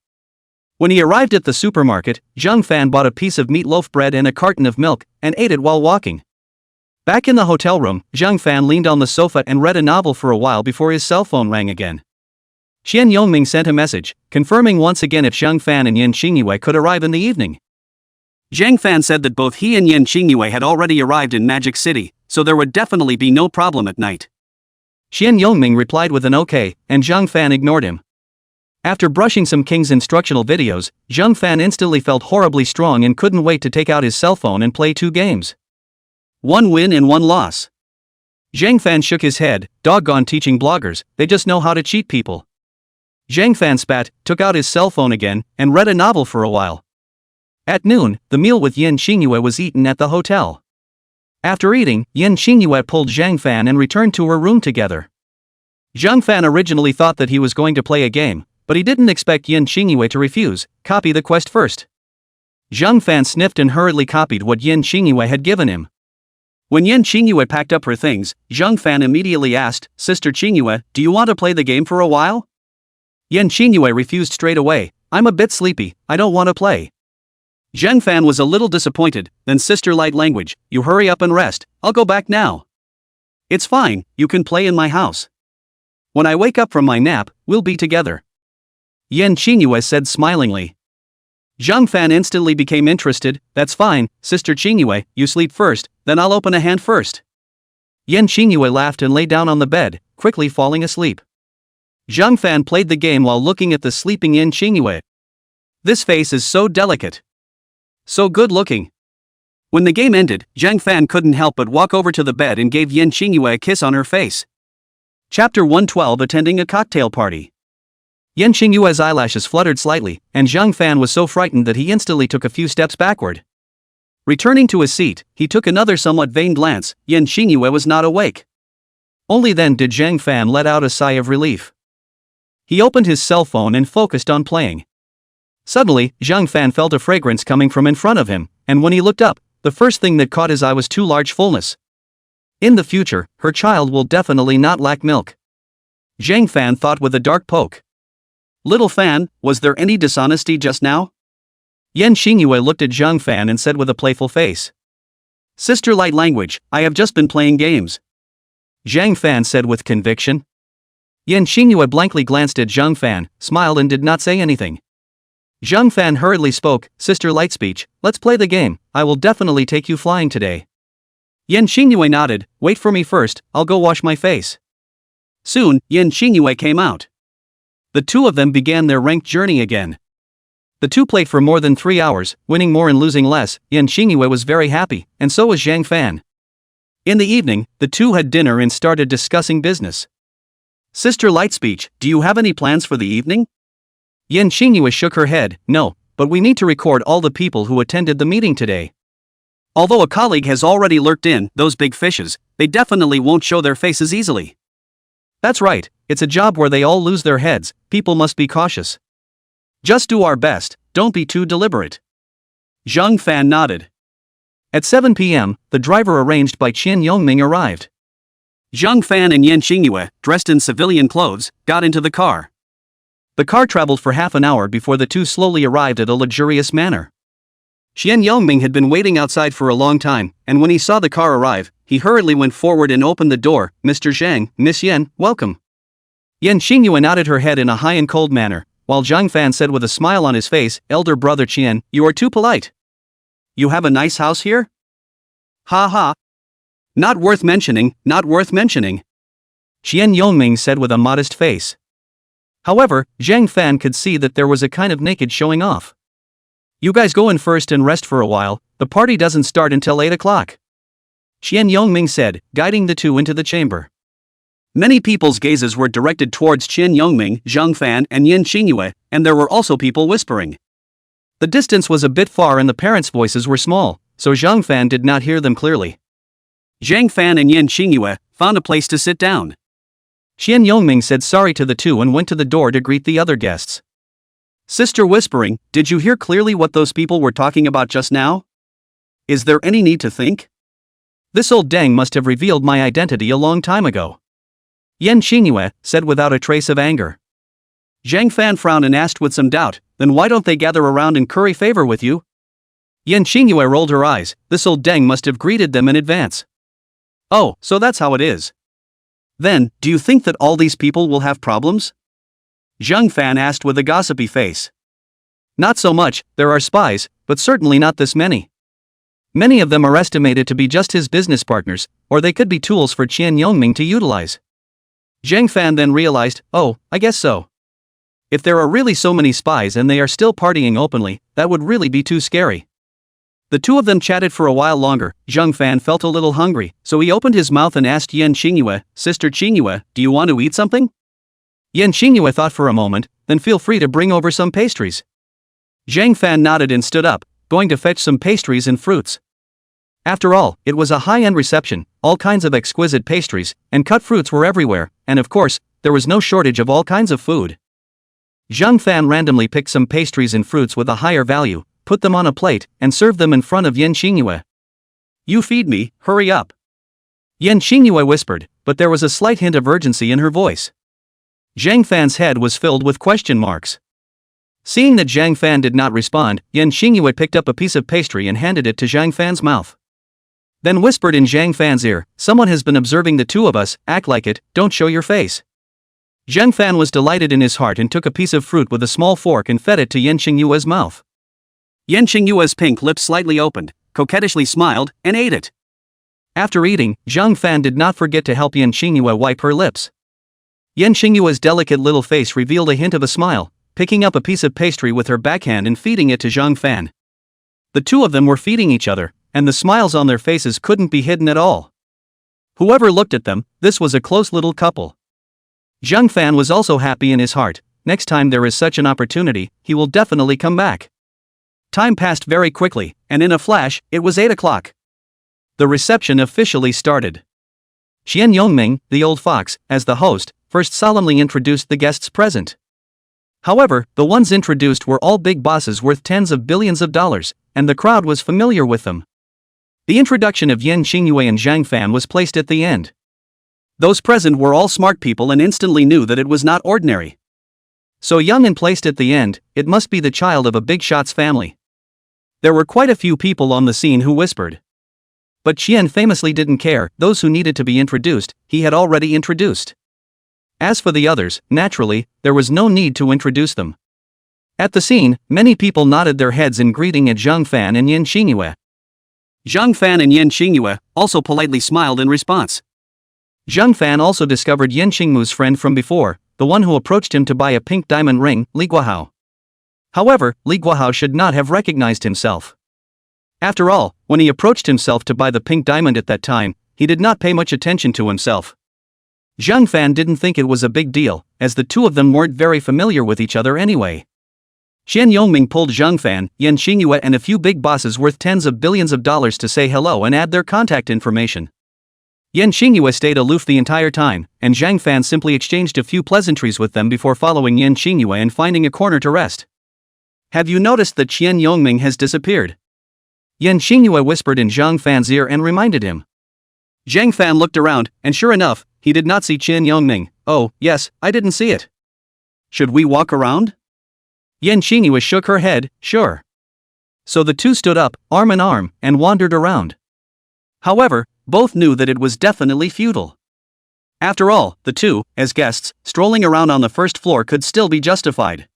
When he arrived at the supermarket, Zhang Fan bought a piece of meatloaf bread and a carton of milk, and ate it while walking. Back in the hotel room, Zhang Fan leaned on the sofa and read a novel for a while before his cell phone rang again. Qian Yongming sent a message, confirming once again if Zhang Fan and Yan Xingyue could arrive in the evening. Zhang Fan said that both he and Yan Xingyue had already arrived in Magic City, so there would definitely be no problem at night. Qian Yongming replied with an okay, and Zhang Fan ignored him. After brushing some King's instructional videos, Zhang Fan instantly felt horribly strong and couldn't wait to take out his cell phone and play 2 games. 1 win and 1 loss. Zhang Fan shook his head, doggone teaching bloggers, they just know how to cheat people. Zhang Fan spat, took out his cell phone again, and read a novel for a while. At noon, the meal with Yan Xingyue was eaten at the hotel. After eating, Yan Xingyue pulled Zhang Fan and returned to her room together. Zhang Fan originally thought that he was going to play a game, but he didn't expect Yan Xingyue to refuse. Copy the quest first. Zhang Fan sniffed and hurriedly copied what Yan Xingyue had given him. When Yan Xingyue packed up her things, Zhang Fan immediately asked, "Sister Xingyue, do you want to play the game for a while?" Yan Xingyue refused straight away. "I'm a bit sleepy, I don't want to play." Zhang Fan was a little disappointed. "Then sister light language, you hurry up and rest, I'll go back now." "It's fine, you can play in my house. When I wake up from my nap, we'll be together," Yan Xingyue said smilingly. Zhang Fan instantly became interested. "That's fine, Sister Xingyue, you sleep first, then I'll open a hand first." Yan Xingyue laughed and lay down on the bed, quickly falling asleep. Zhang Fan played the game while looking at the sleeping Yan Xingyue. This face is so delicate. So good looking. When the game ended, Zhang Fan couldn't help but walk over to the bed and gave Yan Xingyue a kiss on her face. Chapter 112 Attending a Cocktail Party. Yan Xingyue's eyelashes fluttered slightly, and Zhang Fan was so frightened that he instantly took a few steps backward. Returning to his seat, he took another somewhat vain glance. Yan Xingyue was not awake. Only then did Zhang Fan let out a sigh of relief. He opened his cell phone and focused on playing. Suddenly, Zhang Fan felt a fragrance coming from in front of him, and when he looked up, the first thing that caught his eye was two large fullness. In the future, her child will definitely not lack milk. Zhang Fan thought with a dark poke. Little Fan, was there any dishonesty just now? Yan Xingyue looked at Zhang Fan and said with a playful face. Sister light language, I have just been playing games. Zhang Fan said with conviction. Yan Xingyue blankly glanced at Zhang Fan, smiled and did not say anything. Zhang Fan hurriedly spoke, Sister light speech, let's play the game, I will definitely take you flying today. Yan Xingyue nodded, wait for me first, I'll go wash my face. Soon, Yan Xingyue came out. The two of them began their ranked journey again. The two played for more than 3 hours, winning more and losing less. Yan Xingyue was very happy, and so was Zhang Fan. In the evening, the two had dinner and started discussing business. Sister light speech, do you have any plans for the evening? Yan Xingyue shook her head, no, but we need to record all the people who attended the meeting today. Although a colleague has already lurked in, those big fishes, they definitely won't show their faces easily. That's right, it's a job where they all lose their heads, people must be cautious. Just do our best, don't be too deliberate. Zhang Fan nodded. At 7 p.m., the driver arranged by Qian Yongming arrived. Zhang Fan and Yan Xingyue, dressed in civilian clothes, got into the car. The car traveled for half an hour before the two slowly arrived at a luxurious manor. Qian Yongming had been waiting outside for a long time, and when he saw the car arrive, he hurriedly went forward and opened the door. Mr. Zhang, Miss Yan, welcome. Yan Xingyue nodded her head in a high and cold manner, while Zhang Fan said with a smile on his face, Elder brother Qian, you are too polite. You have a nice house here? Ha ha. Not worth mentioning, not worth mentioning. Qian Yongming said with a modest face. However, Zhang Fan could see that there was a kind of naked showing off. You guys go in first and rest for a while, the party doesn't start until 8 o'clock. Qian Yongming said, guiding the two into the chamber. Many people's gazes were directed towards Qian Yongming, Zhang Fan, and Yan Xingyue, and there were also people whispering. The distance was a bit far and the parents' voices were small, so Zhang Fan did not hear them clearly. Zhang Fan and Yan Xingyue found a place to sit down. Qian Yongming said sorry to the two and went to the door to greet the other guests. Sister whispering, did you hear clearly what those people were talking about just now? Is there any need to think? This old dang must have revealed my identity a long time ago. Yan Xingyue said without a trace of anger. Zhang Fan frowned and asked with some doubt, then why don't they gather around and curry favor with you? Yan Xingyue rolled her eyes, this old dang must have greeted them in advance. Oh, so that's how it is. Then, do you think that all these people will have problems? Zhang Fan asked with a gossipy face. Not so much, there are spies, but certainly not this many. Many of them are estimated to be just his business partners, or they could be tools for Qian Yongming to utilize. Zhang Fan then realized, oh, I guess so. If there are really so many spies and they are still partying openly, that would really be too scary. The two of them chatted for a while longer. Zhang Fan felt a little hungry, so he opened his mouth and asked Yan Xingyue, Sister Xingyue, do you want to eat something? Yan Xingyue thought for a moment, then feel free to bring over some pastries. Zhang Fan nodded and stood up, going to fetch some pastries and fruits. After all, it was a high-end reception, all kinds of exquisite pastries, and cut fruits were everywhere, and of course, there was no shortage of all kinds of food. Zhang Fan randomly picked some pastries and fruits with a higher value, put them on a plate, and served them in front of Yan Xingyue. You feed me, hurry up. Yan Xingyue whispered, but there was a slight hint of urgency in her voice. Zhang Fan's head was filled with question marks. Seeing that Zhang Fan did not respond, Yan Xingyue picked up a piece of pastry and handed it to Zhang Fan's mouth. Then whispered in Zhang Fan's ear, someone has been observing the two of us, act like it, don't show your face. Zhang Fan was delighted in his heart and took a piece of fruit with a small fork and fed it to Yan Xingyue's mouth. Yan Xingyue's pink lips slightly opened, coquettishly smiled, and ate it. After eating, Zhang Fan did not forget to help Yan Xingyue wipe her lips. Yan Xingyue's delicate little face revealed a hint of a smile, picking up a piece of pastry with her backhand and feeding it to Zhang Fan. The two of them were feeding each other, and the smiles on their faces couldn't be hidden at all. Whoever looked at them, this was a close little couple. Zhang Fan was also happy in his heart. Next time there is such an opportunity, he will definitely come back. Time passed very quickly, and in a flash, it was 8 o'clock. The reception officially started. Qian Yongming, the old fox, as the host, first solemnly introduced the guests present. However, the ones introduced were all big bosses worth tens of billions of dollars, and the crowd was familiar with them. The introduction of Yan Xingyue and Zhang Fan was placed at the end. Those present were all smart people and instantly knew that it was not ordinary. So young and placed at the end, it must be the child of a big shot's family. There were quite a few people on the scene who whispered. But Qian famously didn't care. Those who needed to be introduced, he had already introduced. As for the others, naturally, there was no need to introduce them. At the scene, many people nodded their heads in greeting at Zhang Fan and Yan Xingyue. Zhang Fan and Yan Xingyue also politely smiled in response. Zhang Fan also discovered Yan Xingmu's friend from before, the one who approached him to buy a pink diamond ring, Li Guohao. However, Li Guohao should not have recognized himself. After all, when he approached himself to buy the pink diamond at that time, he did not pay much attention to himself. Zhang Fan didn't think it was a big deal, as the two of them weren't very familiar with each other anyway. Qian Yongming pulled Zhang Fan, Yan Xingyue and a few big bosses worth tens of billions of dollars to say hello and add their contact information. Yan Xingyue stayed aloof the entire time, and Zhang Fan simply exchanged a few pleasantries with them before following Yan Xingyue and finding a corner to rest. Have you noticed that Qian Yongming has disappeared? Yan Xingyue whispered in Zhang Fan's ear and reminded him. Zhang Fan looked around, and sure enough, he did not see Qian Yongming. Oh, yes, I didn't see it. Should we walk around? Yan Xingyue shook her head, sure. So the two stood up, arm in arm, and wandered around. However, both knew that it was definitely futile. After all, the two, as guests, strolling around on the first floor could still be justified.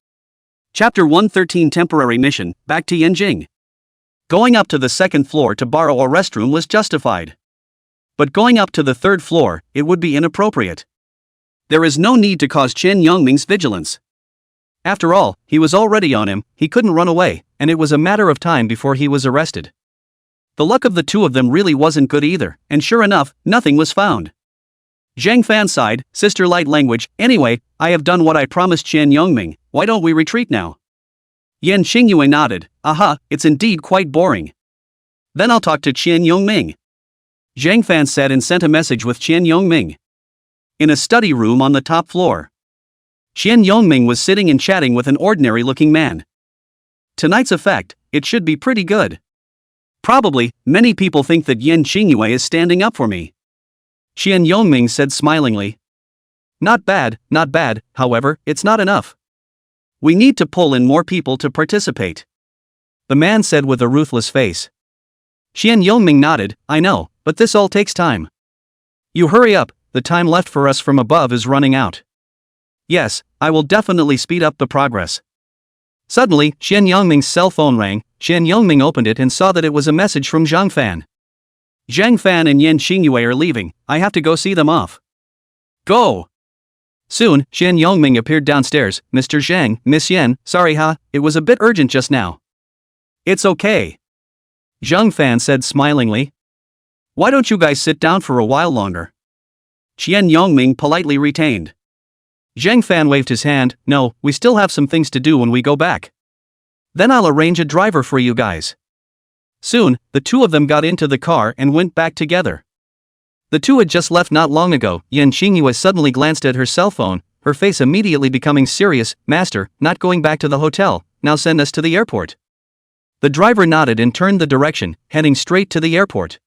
Chapter 113 Temporary Mission, back to Yanjing. Going up to the second floor to borrow a restroom was justified. But going up to the third floor, it would be inappropriate. There is no need to cause Qian Yongming's vigilance. After all, he was already on him, he couldn't run away, and it was a matter of time before he was arrested. The luck of the two of them really wasn't good either, and sure enough, nothing was found. Zhang Fan sighed, sister light language, anyway, I have done what I promised Qian Yongming, why don't we retreat now? Yan Xingyue nodded, aha, it's indeed quite boring. Then I'll talk to Qian Yongming. Zhang Fan said and sent a message with Qian Yongming. In a study room on the top floor. Qian Yongming was sitting and chatting with an ordinary-looking man. Tonight's effect, it should be pretty good. Probably, many people think that Yan Xingyue is standing up for me. Qian Yongming said smilingly. Not bad, however, it's not enough. We need to pull in more people to participate. The man said with a ruthless face. Qian Yongming nodded, I know, but this all takes time. You hurry up, the time left for us from above is running out. Yes, I will definitely speed up the progress. Suddenly, Qian Yongming's cell phone rang. Qian Yongming opened it and saw that it was a message from Zhang Fan. Zhang Fan and Yan Xingyue are leaving, I have to go see them off. Go! Soon, Qian Yongming appeared downstairs. Mr. Zhang, Miss Yan, sorry it was a bit urgent just now. It's okay. Zhang Fan said smilingly. Why don't you guys sit down for a while longer? Qian Yongming politely retained. Zhang Fan waved his hand, no, we still have some things to do when we go back. Then I'll arrange a driver for you guys. Soon, the two of them got into the car and went back together. The two had just left not long ago. Yan Xingyue suddenly glanced at her cell phone, her face immediately becoming serious. Master, not going back to the hotel, now send us to the airport. The driver nodded and turned the direction, heading straight to the airport.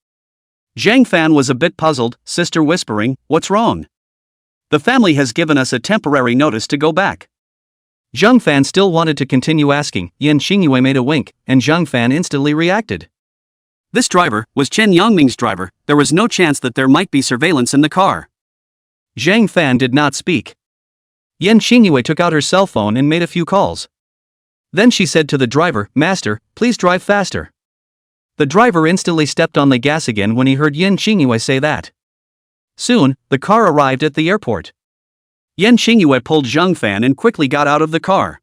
Zhang Fan was a bit puzzled, sister whispering, what's wrong? The family has given us a temporary notice to go back. Zhang Fan still wanted to continue asking. Yan Xingyue made a wink, and Zhang Fan instantly reacted. This driver was Qian Yongming's driver, there was no chance that there might be surveillance in the car. Zhang Fan did not speak. Yan Xingyue took out her cell phone and made a few calls. Then she said to the driver, Master, please drive faster. The driver instantly stepped on the gas again when he heard Yan Xingyue say that. Soon, the car arrived at the airport. Yan Xingyue pulled Zhang Fan and quickly got out of the car.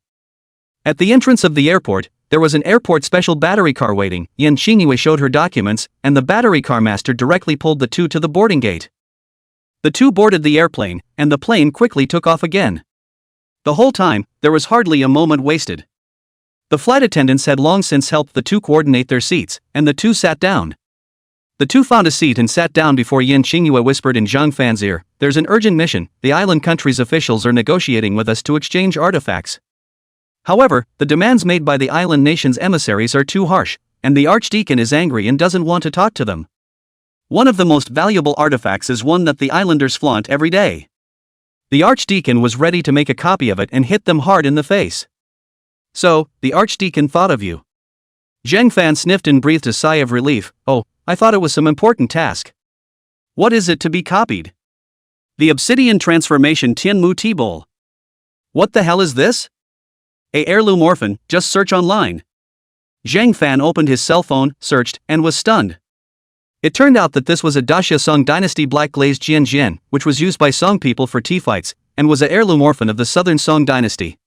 At the entrance of the airport, There was an airport special battery car waiting. Yan Xingyue showed her documents, and the battery car master directly pulled the two to the boarding gate. The two boarded the airplane, and the plane quickly took off again. The whole time, there was hardly a moment wasted. The flight attendants had long since helped the two coordinate their seats, and the two sat down. The two found a seat and sat down before Yan Xingyue whispered in Zhang Fan's ear, "There's an urgent mission. The island country's officials are negotiating with us to exchange artifacts. However, the demands made by the island nation's emissaries are too harsh, and the archdeacon is angry and doesn't want to talk to them. One of the most valuable artifacts is one that the islanders flaunt every day." The archdeacon was ready to make a copy of it and hit them hard in the face. "So, the archdeacon thought of you." Zhang Fan sniffed and breathed a sigh of relief. "Oh, I thought it was some important task." "What is it to be copied?" "The Obsidian Transformation Tianmu Tea Bowl." "What the hell is this?" "A heirloom orphan, just search online." Zhang Fan opened his cell phone, searched, and was stunned. It turned out that this was a Daxia Song Dynasty black glazed jian, which was used by Song people for tea fights, and was a heirloom orphan of the southern Song Dynasty.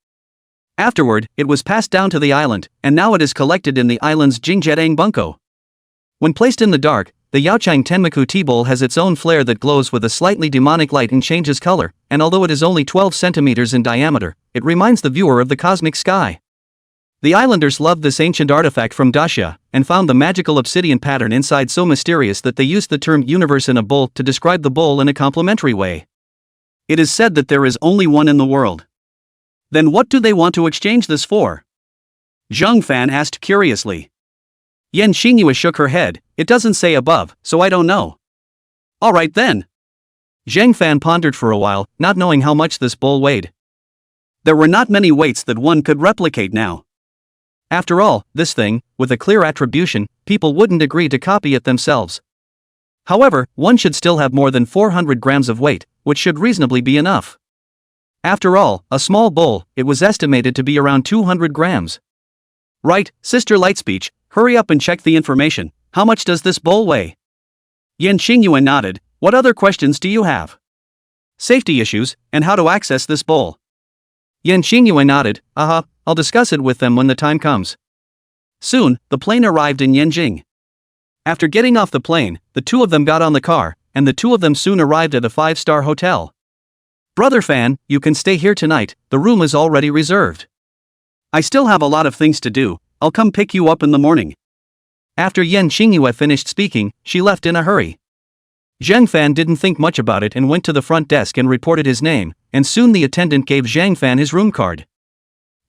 Afterward, it was passed down to the island, and now it is collected in the island's Jingjiang bunko. When placed in the dark, the Yaochang Tenmaku tea bowl has its own flare that glows with a slightly demonic light and changes color, and although it is only 12 centimeters in diameter, it reminds the viewer of the cosmic sky. The islanders loved this ancient artifact from Daxia, and found the magical obsidian pattern inside so mysterious that they used the term universe in a bowl to describe the bowl in a complimentary way. It is said that there is only one in the world. Then what do they want to exchange this for? Zhang Fan asked curiously. Yan Xingyue shook her head. "It doesn't say above, so I don't know." "Alright then." Zhang Fan pondered for a while, not knowing how much this bowl weighed. There were not many weights that one could replicate now. After all, this thing, with a clear attribution, people wouldn't agree to copy it themselves. However, one should still have more than 400 grams of weight, which should reasonably be enough. After all, a small bowl, it was estimated to be around 200 grams. "Right, Sister Lightspeech, hurry up and check the information. How much does this bowl weigh?" Yan Xingyue nodded. "What other questions do you have?" "Safety issues, and how to access this bowl." Yan Xingyue nodded. I'll discuss it with them when the time comes." Soon, the plane arrived in Yanjing. After getting off the plane, the two of them got on the car, and the two of them soon arrived at a 5-star hotel. "Brother Fan, you can stay here tonight, the room is already reserved." "I still have a lot of things to do, I'll come pick you up in the morning." After Yan Xingyue finished speaking, she left in a hurry. Zhang Fan didn't think much about it and went to the front desk and reported his name, and soon the attendant gave Zhang Fan his room card.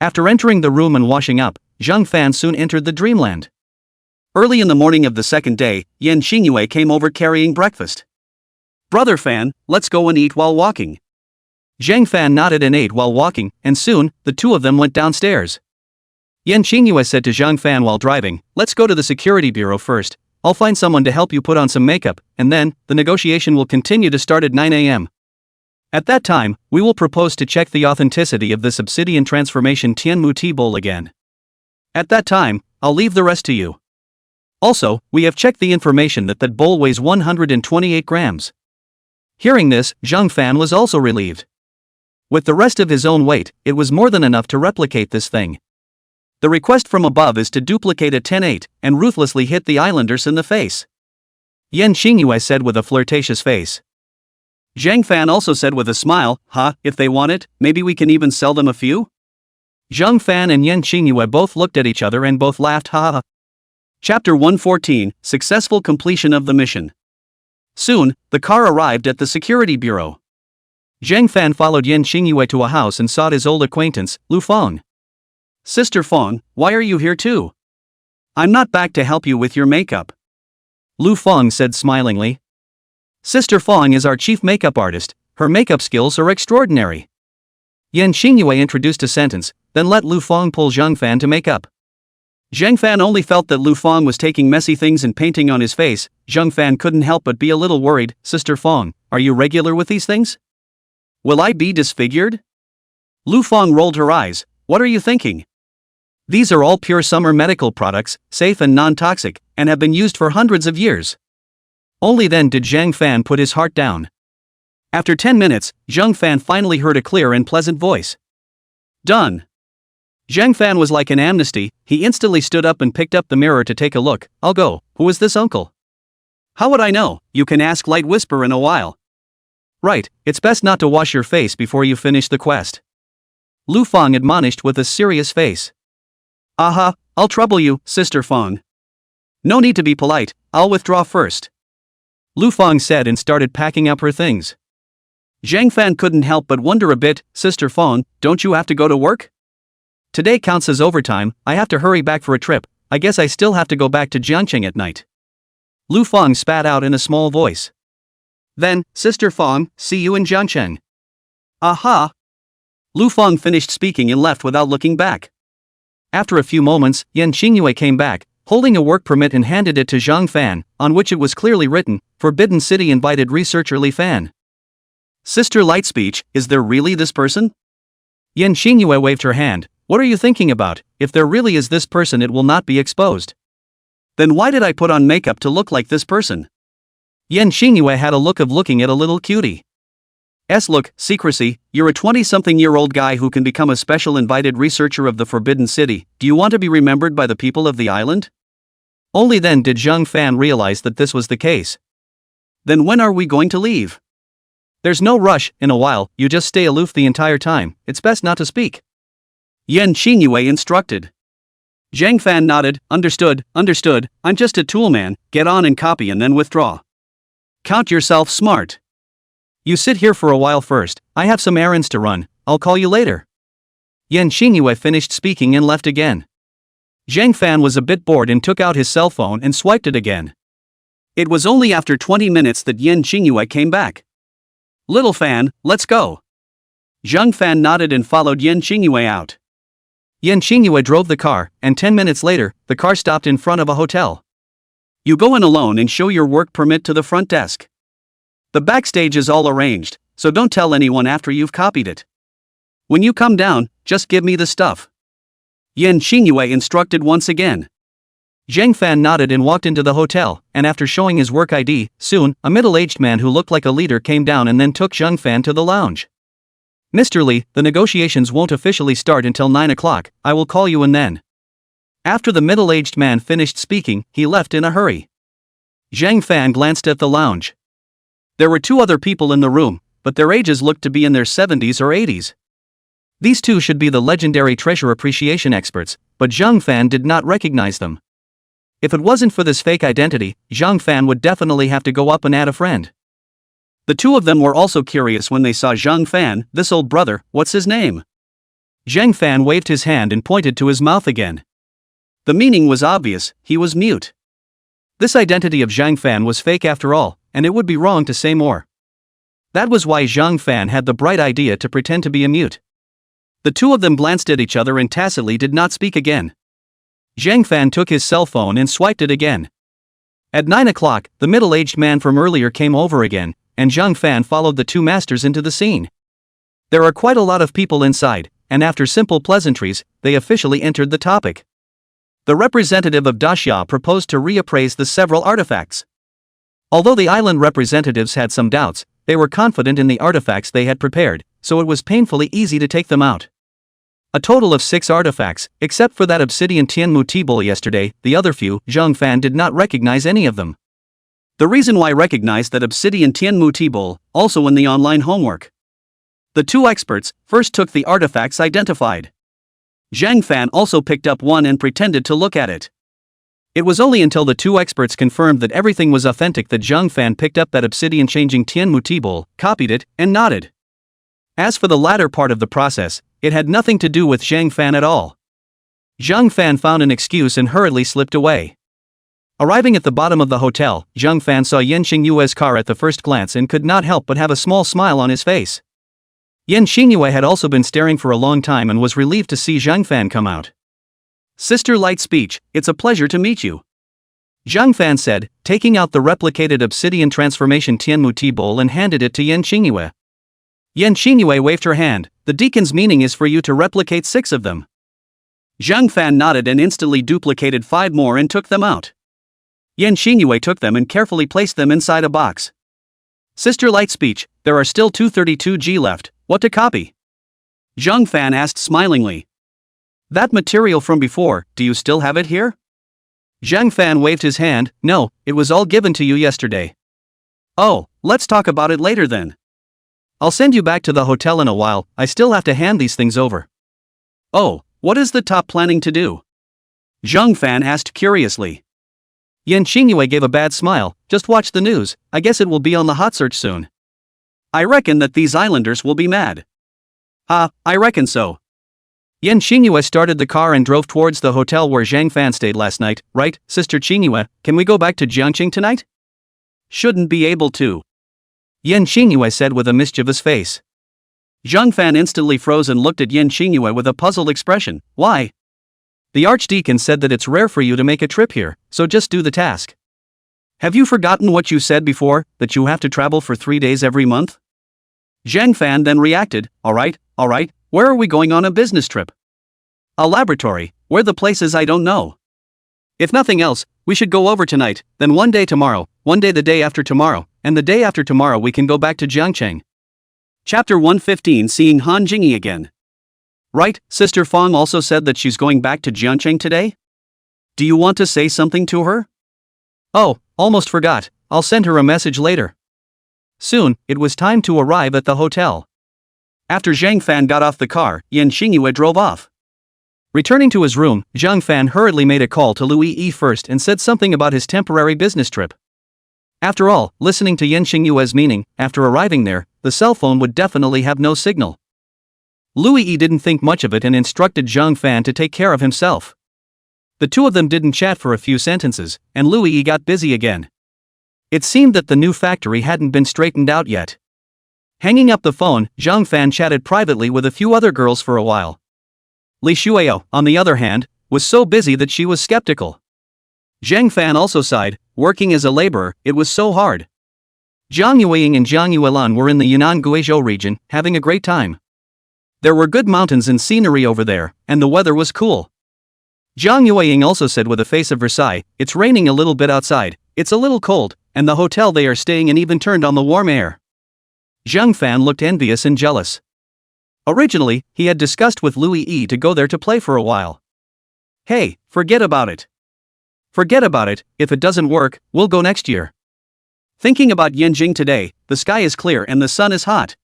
After entering the room and washing up, Zhang Fan soon entered the dreamland. Early in the morning of the second day, Yan Xingyue came over carrying breakfast. "Brother Fan, let's go and eat while walking." Zhang Fan nodded and ate while walking, and soon, the two of them went downstairs. Yan Xingyue said to Zhang Fan while driving, "Let's go to the security bureau first. I'll find someone to help you put on some makeup, and then, the negotiation will continue to start at 9 a.m. At that time, we will propose to check the authenticity of this obsidian transformation Tianmu tea bowl again. At that time, I'll leave the rest to you. Also, we have checked the information that bowl weighs 128 grams. Hearing this, Zhang Fan was also relieved. With the rest of his own weight, it was more than enough to replicate this thing. The request from above is to duplicate a 10-8, and ruthlessly hit the islanders in the face. Yan Xingyue said with a flirtatious face. Zhang Fan also said with a smile, if they want it, maybe we can even sell them a few? Zhang Fan and Yan Xingyue both looked at each other and both laughed, Chapter 114, Successful Completion of the Mission. Soon, the car arrived at the security bureau. Zhang Fan followed Yan Xingyue to a house and sought his old acquaintance, Lu Feng. "Sister Feng, why are you here too?" "I'm not back to help you with your makeup," Lu Feng said smilingly. "Sister Feng is our chief makeup artist, her makeup skills are extraordinary." Yan Xingyue introduced a sentence, then let Lu Feng pull Zhang Fan to make up. Zhang Fan only felt that Lu Feng was taking messy things and painting on his face. Zhang Fan couldn't help but be a little worried. "Sister Feng, are you regular with these things? Will I be disfigured?" Lu Feng rolled her eyes. "What are you thinking? These are all pure summer medical products, safe and non-toxic, and have been used for hundreds of years." Only then did Zhang Fan put his heart down. After 10 minutes, Zhang Fan finally heard a clear and pleasant voice. "Done." Zhang Fan was like an amnesty. He instantly stood up and picked up the mirror to take a look. I'll go. Who is this uncle? How would I know? You can ask Light Whisper in a while. Right, it's best not to wash your face before you finish the quest. Lu Feng admonished with a serious face. Aha, I'll trouble you, Sister Feng. No need to be polite, I'll withdraw first. Lu Feng said and started packing up her things. Zhang Fan couldn't help but wonder a bit. Sister Feng, don't you have to go to work? Today counts as overtime. I have to hurry back for a trip. I guess I still have to go back to Jiangcheng at night. Lu Feng spat out in a small voice. Then, Sister Feng, see you in Jiangcheng. Aha! Lu Feng finished speaking and left without looking back. After a few moments, Yan Qingyue came back, holding a work permit and handed it to Zhang Fan, on which it was clearly written, Forbidden City invited researcher Li Fan. Sister Lightspeech, is there really this person? Yan Qingyue waved her hand. What are you thinking about? If there really is this person, it will not be exposed. Then why did I put on makeup to look like this person? Yan Qingyue had a look of looking at a little cutie. Look, secrecy, you're a 20-something-year-old guy who can become a special invited researcher of the Forbidden City. Do you want to be remembered by the people of the island? Only then did Zhang Fan realize that this was the case. Then when are we going to leave? There's no rush. In a while, you just stay aloof the entire time. It's best not to speak. Yan Qingyue instructed. Zhang Fan nodded. Understood, I'm just a tool man. Get on and copy and then withdraw. Count yourself smart. You sit here for a while first. I have some errands to run. I'll call you later. Yan Qingyue finished speaking and left again. Zhang Fan was a bit bored and took out his cell phone and swiped it again. It was only after 20 minutes that Yan Qingyue came back. Little Fan, let's go. Zhang Fan nodded and followed Yan Qingyue out. Yan Qingyue drove the car, and 10 minutes later, the car stopped in front of a hotel. You go in alone and show your work permit to the front desk. The backstage is all arranged, so don't tell anyone after you've copied it. When you come down, just give me the stuff. Yan Qingyue instructed once again. Zhang Fan nodded and walked into the hotel, and after showing his work ID, soon, a middle-aged man who looked like a leader came down and then took Zhang Fan to the lounge. Mr. Li, the negotiations won't officially start until 9 o'clock, I will call you and then. After the middle-aged man finished speaking, he left in a hurry. Zhang Fan glanced at the lounge. There were two other people in the room, but their ages looked to be in their 70s or 80s. These two should be the legendary treasure appreciation experts, but Zhang Fan did not recognize them. If it wasn't for this fake identity, Zhang Fan would definitely have to go up and add a friend. The two of them were also curious when they saw Zhang Fan. This old brother, what's his name? Zhang Fan waved his hand and pointed to his mouth again. The meaning was obvious, he was mute. This identity of Zhang Fan was fake after all, and it would be wrong to say more. That was why Zhang Fan had the bright idea to pretend to be a mute. The two of them glanced at each other and tacitly did not speak again. Zhang Fan took his cell phone and swiped it again. At 9 o'clock, the middle-aged man from earlier came over again, and Zhang Fan followed the two masters into the scene. There are quite a lot of people inside, and after simple pleasantries, they officially entered the topic. The representative of Daxia proposed to reappraise the several artifacts. Although the island representatives had some doubts, they were confident in the artifacts they had prepared, so it was painfully easy to take them out. A total of 6 artifacts, except for that obsidian Tianmu T-bowl yesterday. The other few, Zhang Fan did not recognize any of them. The reason why recognized that obsidian Tianmu T-bowl, also in the online homework. The two experts first took the artifacts identified. Zhang Fan also picked up one and pretended to look at it. It was only until the two experts confirmed that everything was authentic that Zhang Fan picked up that obsidian changing Tianmu T-bowl, copied it, and nodded. As for the latter part of the process, it had nothing to do with Zhang Fan at all. Zhang Fan found an excuse and hurriedly slipped away. Arriving at the bottom of the hotel, Zhang Fan saw Yan Qingyue's car at the first glance and could not help but have a small smile on his face. Yan Qingyue had also been staring for a long time and was relieved to see Zhang Fan come out. Sister Lightspeech, it's a pleasure to meet you. Zhang Fan said, taking out the replicated obsidian transformation Tianmu T-bowl and handed it to Yan Qingyue. Yan Qingyue waved her hand. The deacon's meaning is for you to replicate 6 of them. Zhang Fan nodded and instantly duplicated 5 more and took them out. Yan Qingyue took them and carefully placed them inside a box. Sister Lightspeech, there are still 232G left, what to copy? Zhang Fan asked smilingly. That material from before, do you still have it here? Zhang Fan waved his hand. No, it was all given to you yesterday. Oh, let's talk about it later then. I'll send you back to the hotel in a while, I still have to hand these things over. Oh, what is the top planning to do? Zhang Fan asked curiously. Yan Xingyue gave a bad smile. Just watch the news, I guess it will be on the hot search soon. I reckon that these islanders will be mad. I reckon so. Yan Xingyue started the car and drove towards the hotel where Zhang Fan stayed last night. Right, Sister Xingyue, can we go back to Jiangqing tonight? Shouldn't be able to. Yan Xingyue said with a mischievous face. Zhang Fan instantly froze and looked at Yan Xingyue with a puzzled expression. Why? The archdeacon said that it's rare for you to make a trip here, so just do the task. Have you forgotten what you said before, that you have to travel for 3 days every month? Zhang Fan then reacted, alright, where are we going on a business trip? A laboratory, where the place is I don't know. If nothing else, we should go over tonight, then one day tomorrow, one day the day after tomorrow, and the day after tomorrow we can go back to Jiangqing. Chapter 115 Seeing Han Jingyi again. Right, Sister Fang also said that she's going back to Jiangqing today? Do you want to say something to her? Oh, almost forgot, I'll send her a message later. Soon, it was time to arrive at the hotel. After Zhang Fan got off the car, Yan Xingyue drove off. Returning to his room, Zhang Fan hurriedly made a call to Louis Yi first and said something about his temporary business trip. After all, listening to Yan Xingyue's meaning, after arriving there, the cell phone would definitely have no signal. Louis Yi didn't think much of it and instructed Zhang Fan to take care of himself. The two of them didn't chat for a few sentences, and Louis Yi got busy again. It seemed that the new factory hadn't been straightened out yet. Hanging up the phone, Zhang Fan chatted privately with a few other girls for a while. Li Shuao, on the other hand, was so busy that she was skeptical. Zhang Fan also sighed, working as a laborer, it was so hard. Zhang Yueying and Zhang Yuelan were in the Yunnan Guizhou region, having a great time. There were good mountains and scenery over there, and the weather was cool. Zhang Yueying also said with a face of Versailles, it's raining a little bit outside, it's a little cold, and the hotel they are staying in even turned on the warm air. Zhang Fan looked envious and jealous. Originally, he had discussed with Louis Yi to go there to play for a while. Hey, forget about it. Forget about it, if it doesn't work, we'll go next year. Thinking about Yanjing today, the sky is clear and the sun is hot.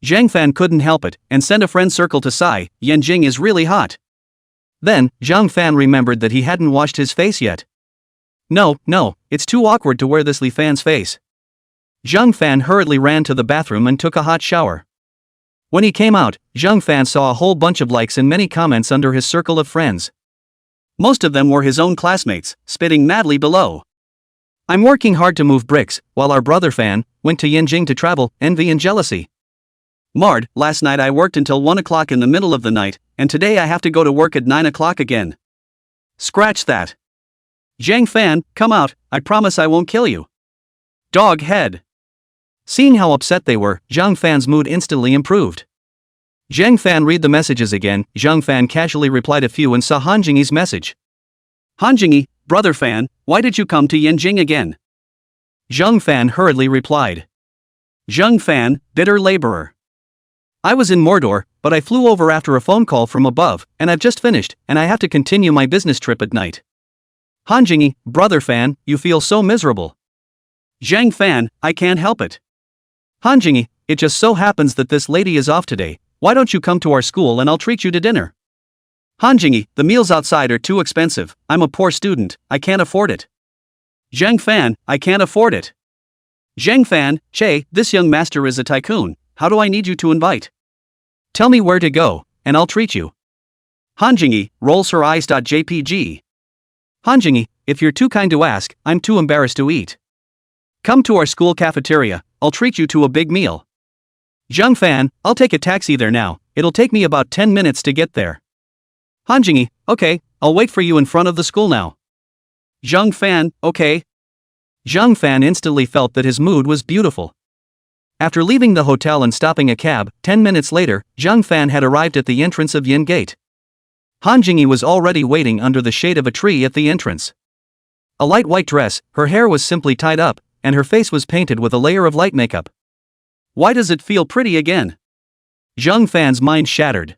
Zhang Fan couldn't help it, and sent a friend circle to sigh, Yanjing is really hot. Then, Zhang Fan remembered that he hadn't washed his face yet. No, it's too awkward to wear this Li Fan's face. Zhang Fan hurriedly ran to the bathroom and took a hot shower. When he came out, Zhang Fan saw a whole bunch of likes and many comments under his circle of friends. Most of them were his own classmates, spitting madly below. I'm working hard to move bricks, while our brother Fan went to Yanjing to travel, envy and jealousy. Mard, last night I worked until 1 o'clock in the middle of the night, and today I have to go to work at 9 o'clock again. Scratch that. Zhang Fan, come out, I promise I won't kill you. Dog head. Seeing how upset they were, Zhang Fan's mood instantly improved. Zhang Fan read the messages again. Zhang Fan casually replied a few and saw Han Jingyi's message. Han Jingyi, brother Fan, why did you come to Yanjing again? Zhang Fan hurriedly replied. Zhang Fan, bitter laborer. I was in Mordor, but I flew over after a phone call from above, and I've just finished, and I have to continue my business trip at night. Han Jingyi, brother Fan, you feel so miserable. Zhang Fan, I can't help it. Han Jingyi, it just so happens that this lady is off today, why don't you come to our school and I'll treat you to dinner? Han Jingyi, the meals outside are too expensive, I'm a poor student, I can't afford it. Zhang Fan, I can't afford it. Zhang Fan, Che, this young master is a tycoon, how do I need you to invite? Tell me where to go, and I'll treat you. Han Jingyi, rolls her eyes. JPG. Han Jingyi, if you're too kind to ask, I'm too embarrassed to eat. Come to our school cafeteria, I'll treat you to a big meal. Zhang Fan, I'll take a taxi there now, it'll take me about 10 minutes to get there. Han Jingyi, okay, I'll wait for you in front of the school now. Zhang Fan, okay. Zhang Fan instantly felt that his mood was beautiful. After leaving the hotel and stopping a cab, 10 minutes later, Zhang Fan had arrived at the entrance of Yin Gate. Han Jingyi was already waiting under the shade of a tree at the entrance. A light white dress, her hair was simply tied up, and her face was painted with a layer of light makeup. Why does it feel pretty again? Zhang Fan's mind shattered.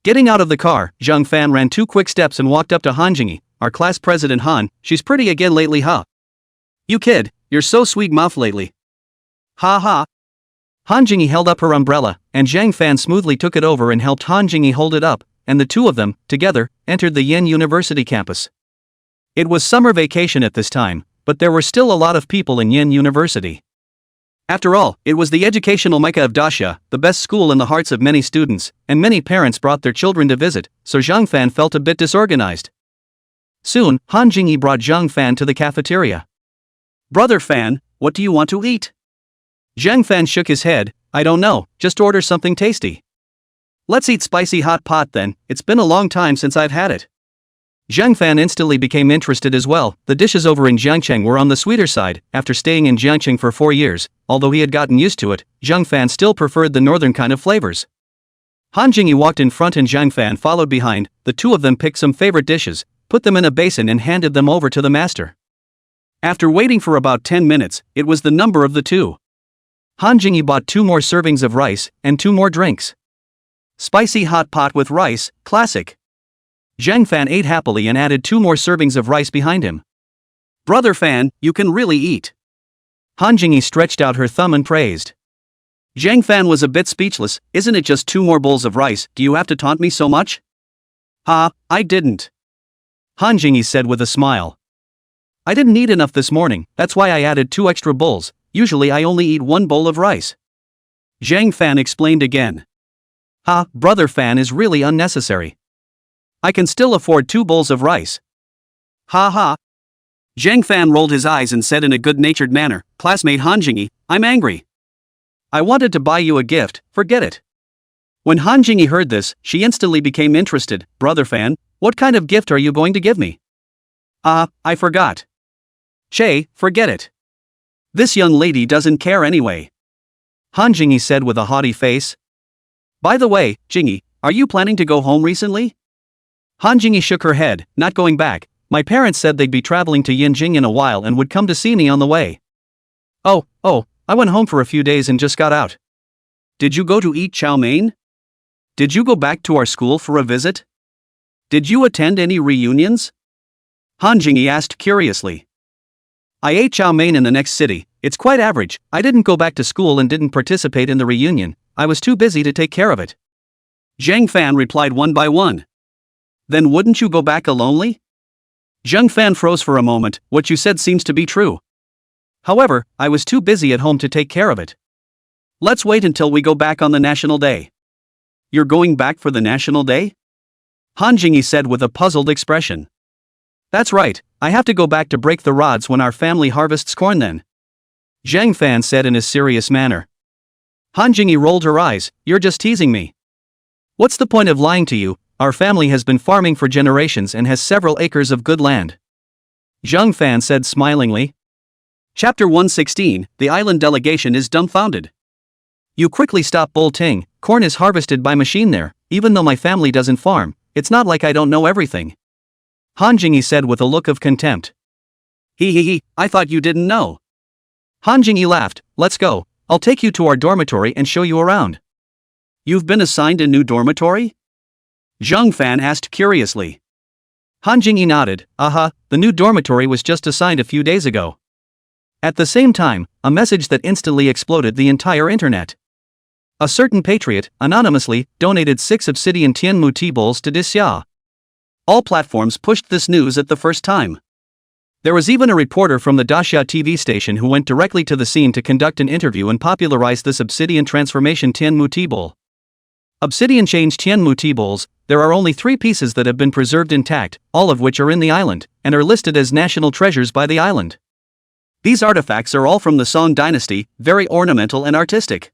Getting out of the car, Zhang Fan ran 2 quick steps and walked up to Han Jingyi, our class president Han. She's pretty again lately, huh? You kid, you're so sweet mouth lately. Ha ha. Han Jingyi held up her umbrella, and Zhang Fan smoothly took it over and helped Han Jingyi hold it up, and the two of them, together, entered the Yin University campus. It was summer vacation at this time, but there were still a lot of people in Yin University. After all, it was the educational mecca of Daxia, the best school in the hearts of many students, and many parents brought their children to visit, so Zhang Fan felt a bit disorganized. Soon, Han Jingyi brought Zhang Fan to the cafeteria. Brother Fan, what do you want to eat? Zhang Fan shook his head. I don't know, just order something tasty. Let's eat spicy hot pot then, it's been a long time since I've had it. Zhang Fan instantly became interested as well. The dishes over in Jiangcheng were on the sweeter side. After staying in Jiangcheng for 4 years, although he had gotten used to it, Zhang Fan still preferred the northern kind of flavors. Han Jingyi walked in front and Zhang Fan followed behind. The two of them picked some favorite dishes, put them in a basin and handed them over to the master. After waiting for about 10 minutes, it was the number of the two. Han Jingyi bought 2 more servings of rice and 2 more drinks. Spicy hot pot with rice, classic. Zhang Fan ate happily and added 2 more servings of rice behind him. Brother Fan, you can really eat. Han Jingyi stretched out her thumb and praised. Zhang Fan was a bit speechless. Isn't it just 2 more bowls of rice? Do you have to taunt me so much? I didn't. Han Jingyi said with a smile. I didn't eat enough this morning, that's why I added 2 extra bowls. Usually I only eat 1 bowl of rice. Zhang Fan explained again. Brother Fan is really unnecessary. I can still afford 2 bowls of rice. Ha ha. Zhang Fan rolled his eyes and said in a good-natured manner, Classmate Han Jingyi, I'm angry. I wanted to buy you a gift, forget it. When Han Jingyi heard this, she instantly became interested. Brother Fan, what kind of gift are you going to give me? I forgot. Che, forget it. This young lady doesn't care anyway. Han Jingyi said with a haughty face. By the way, Jingyi, are you planning to go home recently? Han Jingyi shook her head, not going back. My parents said they'd be traveling to Yinjing in a while and would come to see me on the way. Oh, I went home for a few days and just got out. Did you go to eat chow mein? Did you go back to our school for a visit? Did you attend any reunions? Han Jingyi asked curiously. I ate chow mein in the next city. It's quite average. I didn't go back to school and didn't participate in the reunion. I was too busy to take care of it. Zhang Fan replied one by one. Then wouldn't you go back alone? Zhang Fan froze for a moment. What you said seems to be true. However, I was too busy at home to take care of it. Let's wait until we go back on the National Day. You're going back for the National Day? Han Jingyi said with a puzzled expression. That's right, I have to go back to break the rods when our family harvests corn then. Zhang Fan said in a serious manner. Han Jingyi rolled her eyes. You're just teasing me. What's the point of lying to you? Our family has been farming for generations and has several acres of good land. Zhang Fan said smilingly. Chapter 116, The Island Delegation is dumbfounded. You quickly stop bolting. Corn is harvested by machine there, even though my family doesn't farm. It's not like I don't know everything. Han Jingyi said with a look of contempt. He, I thought you didn't know. Han Jingyi laughed. Let's go. I'll take you to our dormitory and show you around. You've been assigned a new dormitory? Zhang Fan asked curiously. Han Jingyi nodded. The new dormitory was just assigned a few days ago. At the same time, a message that instantly exploded the entire internet. A certain patriot, anonymously, donated 6 obsidian Tianmu tea bowls to Disya. All platforms pushed this news at the first time. There was even a reporter from the Daxia TV station who went directly to the scene to conduct an interview and popularize this obsidian transformation Tianmu tea bowl. Obsidian changed Tianmu tea bowls. There are only 3 pieces that have been preserved intact, all of which are in the island, and are listed as national treasures by the island. These artifacts are all from the Song dynasty, very ornamental and artistic.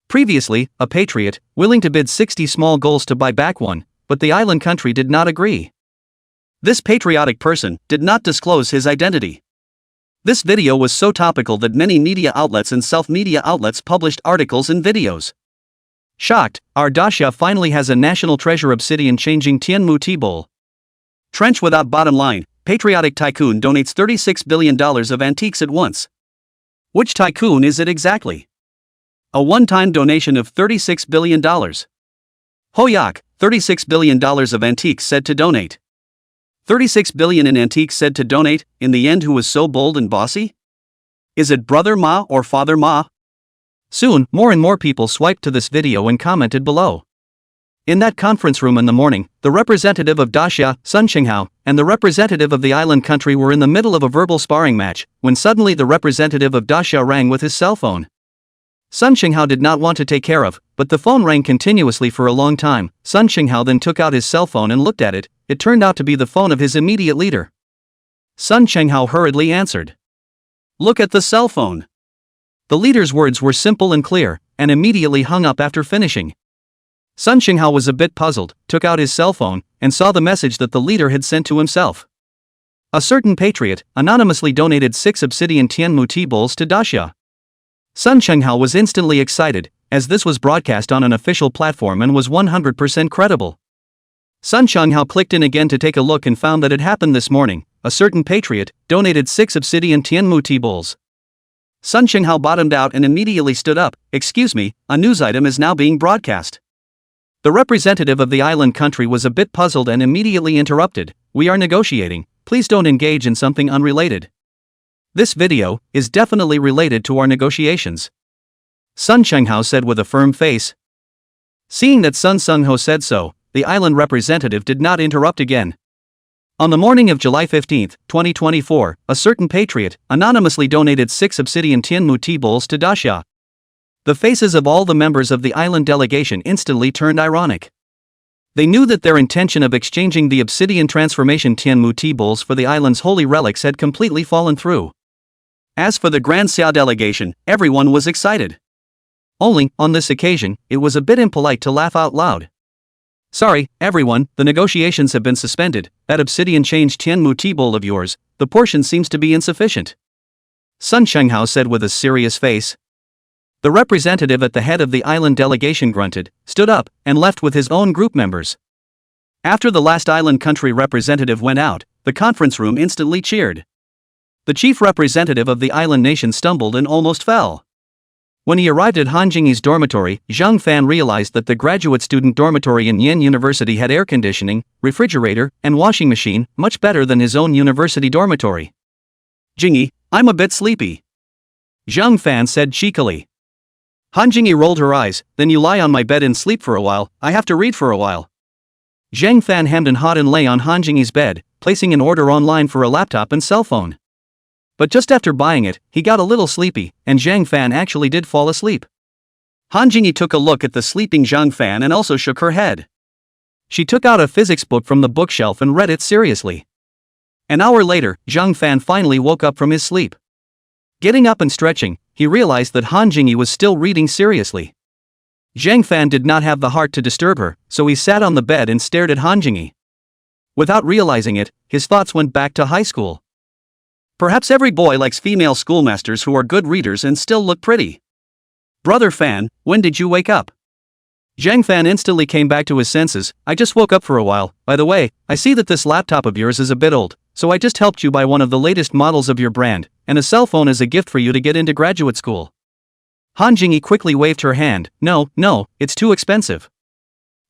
Previously, a patriot, willing to bid 60 small goals to buy back one, but the island country did not agree. This patriotic person did not disclose his identity. This video was so topical that many media outlets and self-media outlets published articles and videos. Shocked, our Daxia finally has a national treasure obsidian changing Tianmu tea bowl. Trench without bottom line, patriotic tycoon donates $36 billion of antiques at once. Which tycoon is it exactly? A one-time donation of $36 billion. Hoyak, $36 billion of antiques said to donate. 36 billion in antiques said to donate, in the end who was so bold and bossy? Is it Brother Ma or Father Ma? Soon, more and more people swiped to this video and commented below. In that conference room in the morning, the representative of Daxia, Sun Qinghao, and the representative of the island country were in the middle of a verbal sparring match, when suddenly the representative of Daxia rang with his cell phone. Sun Qinghao did not want to take care of, but the phone rang continuously for a long time. Sun Qinghao then took out his cell phone and looked at it. It turned out to be the phone of his immediate leader. Sun Qinghao hurriedly answered. Look at the cell phone. The leader's words were simple and clear, and immediately hung up after finishing. Sun Qinghao was a bit puzzled, took out his cell phone, and saw the message that the leader had sent to himself. A certain patriot anonymously donated 6 obsidian Tianmu tea bowls to Daxia. Sun Qinghao was instantly excited, as this was broadcast on an official platform and was 100% credible. Sun Qinghao clicked in again to take a look and found that it happened this morning. A certain patriot donated 6 obsidian Tianmu tea bowls. Sun Qinghao bottomed out and immediately stood up. Excuse me, a news item is now being broadcast. The representative of the island country was a bit puzzled and immediately interrupted. We are negotiating, please don't engage in something unrelated. This video is definitely related to our negotiations. Sun Qinghao said with a firm face. Seeing that Sun Qinghao said so, the island representative did not interrupt again. On the morning of July 15, 2024, a certain patriot anonymously donated 6 obsidian Tianmu tea bowls to Daxia. The faces of all the members of the island delegation instantly turned ironic. They knew that their intention of exchanging the obsidian transformation Tianmu tea bowls for the island's holy relics had completely fallen through. As for the Grand Xia delegation, everyone was excited. Only, on this occasion, it was a bit impolite to laugh out loud. Sorry, everyone, the negotiations have been suspended. That obsidian changed Tianmu tea bowl of yours, the portion seems to be insufficient. Sun Qinghao said with a serious face. The representative at the head of the island delegation grunted, stood up, and left with his own group members. After the last island country representative went out, the conference room instantly cheered. The chief representative of the island nation stumbled and almost fell. When he arrived at Han Jingyi's dormitory, Zhang Fan realized that the graduate student dormitory in Yin University had air conditioning, refrigerator, and washing machine, much better than his own university dormitory. Jingyi, I'm a bit sleepy. Zhang Fan said cheekily. Han Jingyi rolled her eyes. Then you lie on my bed and sleep for a while, I have to read for a while. Zhang Fan hemmed and hawed and lay on Han Jingyi's bed, placing an order online for a laptop and cell phone. But just after buying it, he got a little sleepy, and Zhang Fan actually did fall asleep. Han Jingyi took a look at the sleeping Zhang Fan and also shook her head. She took out a physics book from the bookshelf and read it seriously. An hour later, Zhang Fan finally woke up from his sleep. Getting up and stretching, he realized that Han Jingyi was still reading seriously. Zhang Fan did not have the heart to disturb her, so he sat on the bed and stared at Han Jingyi. Without realizing it, his thoughts went back to high school. Perhaps every boy likes female schoolmasters who are good readers and still look pretty. Brother Fan, when did you wake up? Zhang Fan instantly came back to his senses. I just woke up for a while. By the way, I see that this laptop of yours is a bit old, so I just helped you buy one of the latest models of your brand, and a cell phone as a gift for you to get into graduate school. Han Jingyi quickly waved her hand. No, it's too expensive.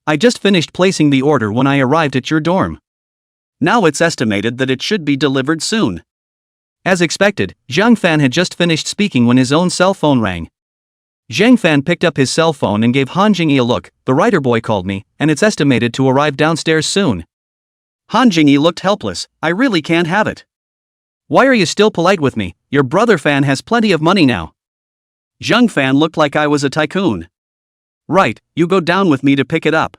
I just finished placing the order when I arrived at your dorm. Now it's estimated that it should be delivered soon. As expected, Zhang Fan had just finished speaking when his own cell phone rang. Zhang Fan picked up his cell phone and gave Han Jingyi a look. The writer boy called me, and it's estimated to arrive downstairs soon. Han Jingyi looked helpless. I really can't have it. Why are you still polite with me? Your brother Fan has plenty of money now. Zhang Fan looked like I was a tycoon. Right, you go down with me to pick it up.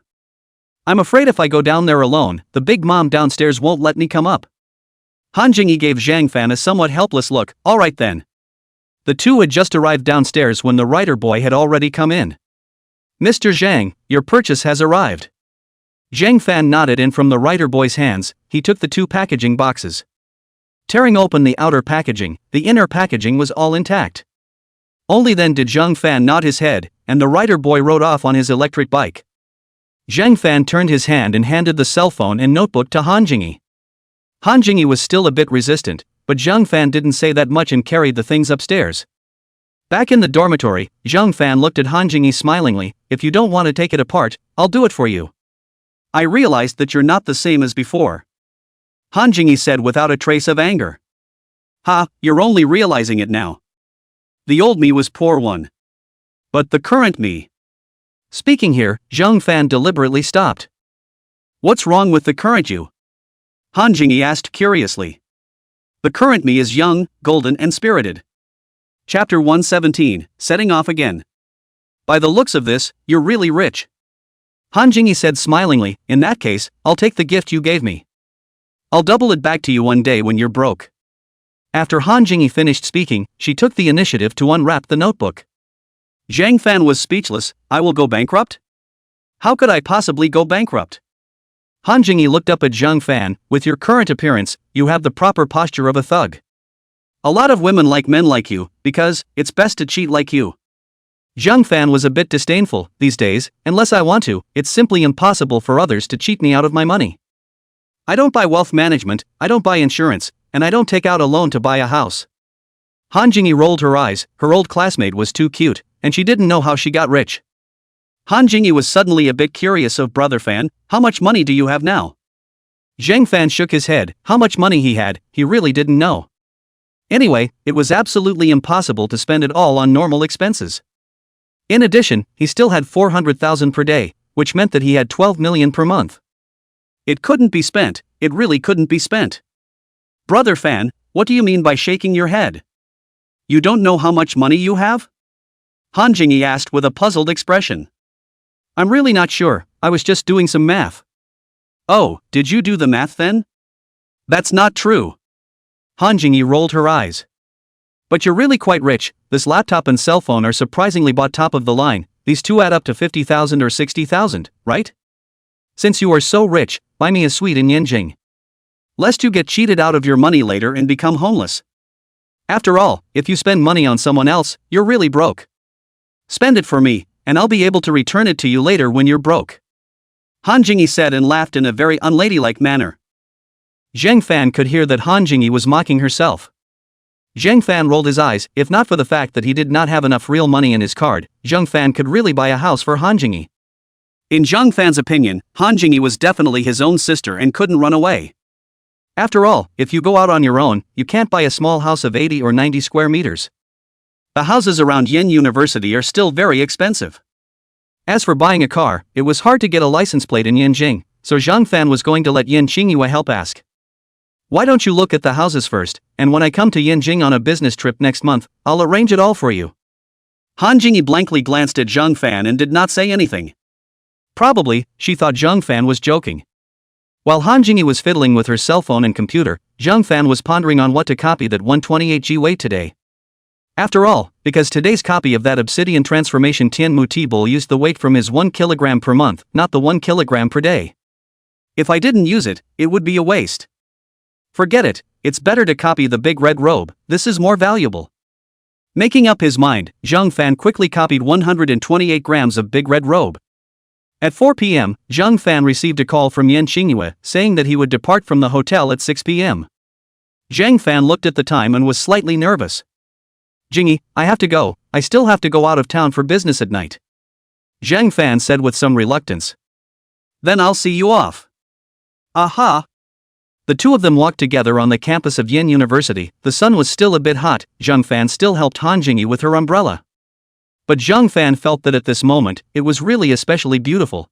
I'm afraid if I go down there alone, the big mom downstairs won't let me come up. Han Jingyi gave Zhang Fan a somewhat helpless look. All right then. The two had just arrived downstairs when the writer boy had already come in. Mr. Zhang, your purchase has arrived. Zhang Fan nodded, and from the writer boy's hands, he took the 2 packaging boxes. Tearing open the outer packaging, the inner packaging was all intact. Only then did Zhang Fan nod his head, and the writer boy rode off on his electric bike. Zhang Fan turned his hand and handed the cell phone and notebook to Han Jingyi. Han Jingyi was still a bit resistant, but Zhang Fan didn't say that much and carried the things upstairs. Back in the dormitory, Zhang Fan looked at Han Jingyi smilingly. If you don't want to take it apart, I'll do it for you. I realized that you're not the same as before. Han Jingyi said without a trace of anger. Ha, you're only realizing it now. The old me was poor one. But the current me. Speaking here, Zhang Fan deliberately stopped. What's wrong with the current you? Han Jingyi asked curiously. The current me is young, golden and spirited. Chapter 117, Setting Off Again. By the looks of this, you're really rich. Han Jingyi said smilingly, in that case, I'll take the gift you gave me. I'll double it back to you one day when you're broke. After Han Jingyi finished speaking, she took the initiative to unwrap the notebook. Zhang Fan was speechless. I will go bankrupt? How could I possibly go bankrupt? Han Jingyi looked up at Zhang Fan. With your current appearance, you have the proper posture of a thug. A lot of women like men like you, because it's best to cheat like you. Zhang Fan was a bit disdainful. These days, unless I want to, it's simply impossible for others to cheat me out of my money. I don't buy wealth management, I don't buy insurance, and I don't take out a loan to buy a house. Han Jingyi rolled her eyes. Her old classmate was too cute, and she didn't know how she got rich. Han Jingyi was suddenly a bit curious of Brother Fan. How much money do you have now? Zhang Fan shook his head. How much money he had, he really didn't know. Anyway, it was absolutely impossible to spend it all on normal expenses. In addition, he still had 400,000 per day, which meant that he had 12 million per month. It couldn't be spent, it really couldn't be spent. Brother Fan, what do you mean by shaking your head? You don't know how much money you have? Han Jingyi asked with a puzzled expression. I'm really not sure, I was just doing some math. Oh, did you do the math then? That's not true. Han Jingyi rolled her eyes. But you're really quite rich. This laptop and cell phone are surprisingly bought top of the line. These two add up to 50,000 or 60,000, right? Since you are so rich, buy me a suite in Yanjing. Lest you get cheated out of your money later and become homeless. After all, if you spend money on someone else, you're really broke. Spend it for me, and I'll be able to return it to you later when you're broke. Han Jingyi said and laughed in a very unladylike manner. Zhang Fan could hear that Han Jingyi was mocking herself. Zhang Fan rolled his eyes. If not for the fact that he did not have enough real money in his card, Zhang Fan could really buy a house for Han Jingyi. In Zhang Fan's opinion, Han Jingyi was definitely his own sister and couldn't run away. After all, if you go out on your own, you can't buy a small house of 80 or 90 square meters. The houses around Yen University are still very expensive. As for buying a car, it was hard to get a license plate in Yanjing, so Zhang Fan was going to let Yen Qingyue help ask. Why don't you look at the houses first, and when I come to Yanjing on a business trip next month, I'll arrange it all for you. Han Jingyi blankly glanced at Zhang Fan and did not say anything. Probably, she thought Zhang Fan was joking. While Han Jingyi was fiddling with her cell phone and computer, Zhang Fan was pondering on what to copy that 128G weight today. After all, because today's copy of that Obsidian Transformation Tianmu T-Bull used the weight from his 1 kilogram per month, not the 1 kilogram per day. If I didn't use it, it would be a waste. Forget it, it's better to copy the big red robe, this is more valuable. Making up his mind, Zhang Fan quickly copied 128 grams of big red robe. At 4 p.m., Zhang Fan received a call from Yen Qingyue, saying that he would depart from the hotel at 6 p.m. Zhang Fan looked at the time and was slightly nervous. Jingyi, I have to go, I still have to go out of town for business at night. Zhang Fan said with some reluctance. Then I'll see you off. Aha! The two of them walked together on the campus of Yen University. The sun was still a bit hot. Zhang Fan still helped Han Jingyi with her umbrella. But Zhang Fan felt that at this moment, it was really especially beautiful.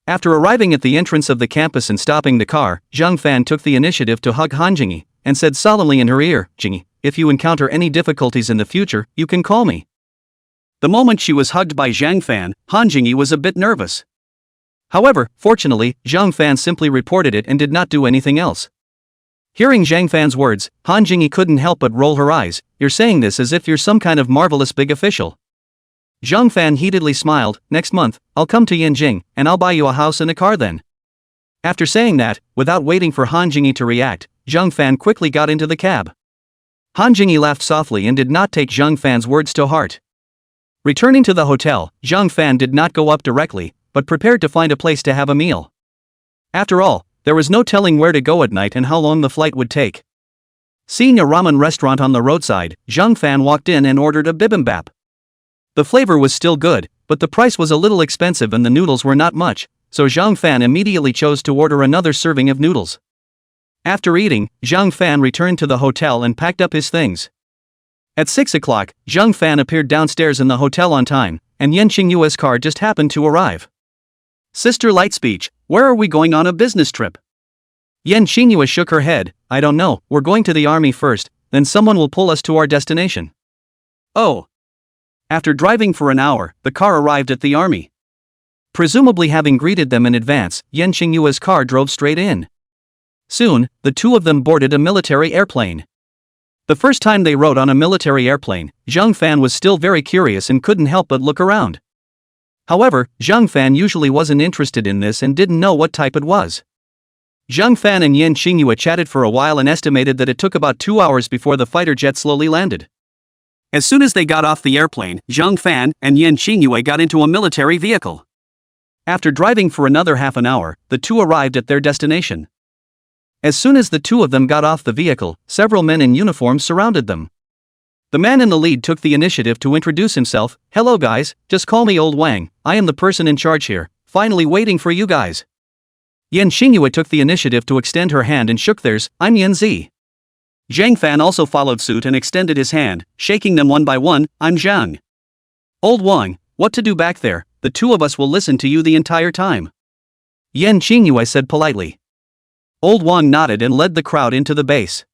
After arriving at the entrance of the campus and stopping the car, Zhang Fan took the initiative to hug Han Jingyi, and said solemnly in her ear, Jingyi, if you encounter any difficulties in the future, you can call me. The moment she was hugged by Zhang Fan, Han Jingyi was a bit nervous. However, fortunately, Zhang Fan simply reported it and did not do anything else. Hearing Zhang Fan's words, Han Jingyi couldn't help but roll her eyes. You're saying this as if you're some kind of marvelous big official. Zhang Fan heatedly smiled. Next month, I'll come to Yanjing, and I'll buy you a house and a car then. After saying that, without waiting for Han Jingyi to react, Zhang Fan quickly got into the cab. Han Jingyi laughed softly and did not take Zhang Fan's words to heart. Returning to the hotel, Zhang Fan did not go up directly, but prepared to find a place to have a meal. After all, there was no telling where to go at night and how long the flight would take. Seeing a ramen restaurant on the roadside, Zhang Fan walked in and ordered a bibimbap. The flavor was still good, but the price was a little expensive and the noodles were not much. so Zhang Fan immediately chose to order another serving of noodles. After eating, Zhang Fan returned to the hotel and packed up his things. At 6 o'clock, Zhang Fan appeared downstairs in the hotel on time, and Yan Qingyue's car just happened to arrive. Sister Light Speech, where are we going on a business trip? Yan Qingyue shook her head. I don't know, we're going to the army first, then someone will pull us to our destination. Oh. After driving for an hour, the car arrived at the army. Presumably having greeted them in advance, Yan Qingyue's car drove straight in. Soon, the two of them boarded a military airplane. The first time they rode on a military airplane, Zhang Fan was still very curious and couldn't help but look around. However, Zhang Fan usually wasn't interested in this and didn't know what type it was. Zhang Fan and Yan Qingyue chatted for a while and estimated that it took about 2 hours before the fighter jet slowly landed. As soon as they got off the airplane, Zhang Fan and Yan Qingyue got into a military vehicle. After driving for another half an hour, the two arrived at their destination. As soon as the two of them got off the vehicle, several men in uniform surrounded them. The man in the lead took the initiative to introduce himself. Hello guys, just call me Old Wang, I am the person in charge here, finally waiting for you guys. Yan Qingyue took the initiative to extend her hand and shook theirs. I'm Yan Zi. Zhang Fan also followed suit and extended his hand, shaking them one by one. I'm Zhang. Old Wang, what to do back there, the two of us will listen to you the entire time. Yan Qingyue said politely. Old Wang nodded and led the crowd into the base.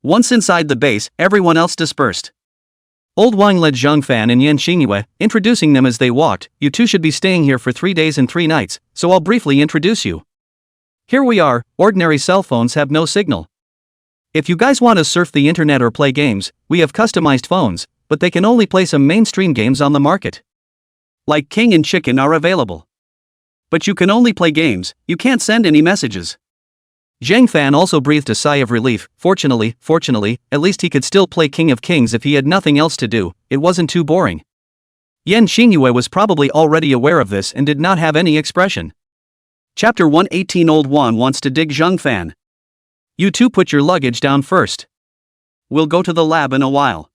Once inside the base, everyone else dispersed. Old Wang led Zhang Fan and Yan Qingyue, introducing them as they walked. You two should be staying here for 3 days and 3 nights, so I'll briefly introduce you. Here we are, ordinary cell phones have no signal. If you guys want to surf the internet or play games, we have customized phones, but they can only play some mainstream games on the market. Like King and Chicken are available. But you can only play games, you can't send any messages. Zhang Fan also breathed a sigh of relief. Fortunately, at least he could still play King of Kings if he had nothing else to do, it wasn't too boring. Yan Qingyue was probably already aware of this and did not have any expression. Chapter 118 Old Wan wants to dig Zhang Fan. You two put your luggage down first. We'll go to the lab in a while.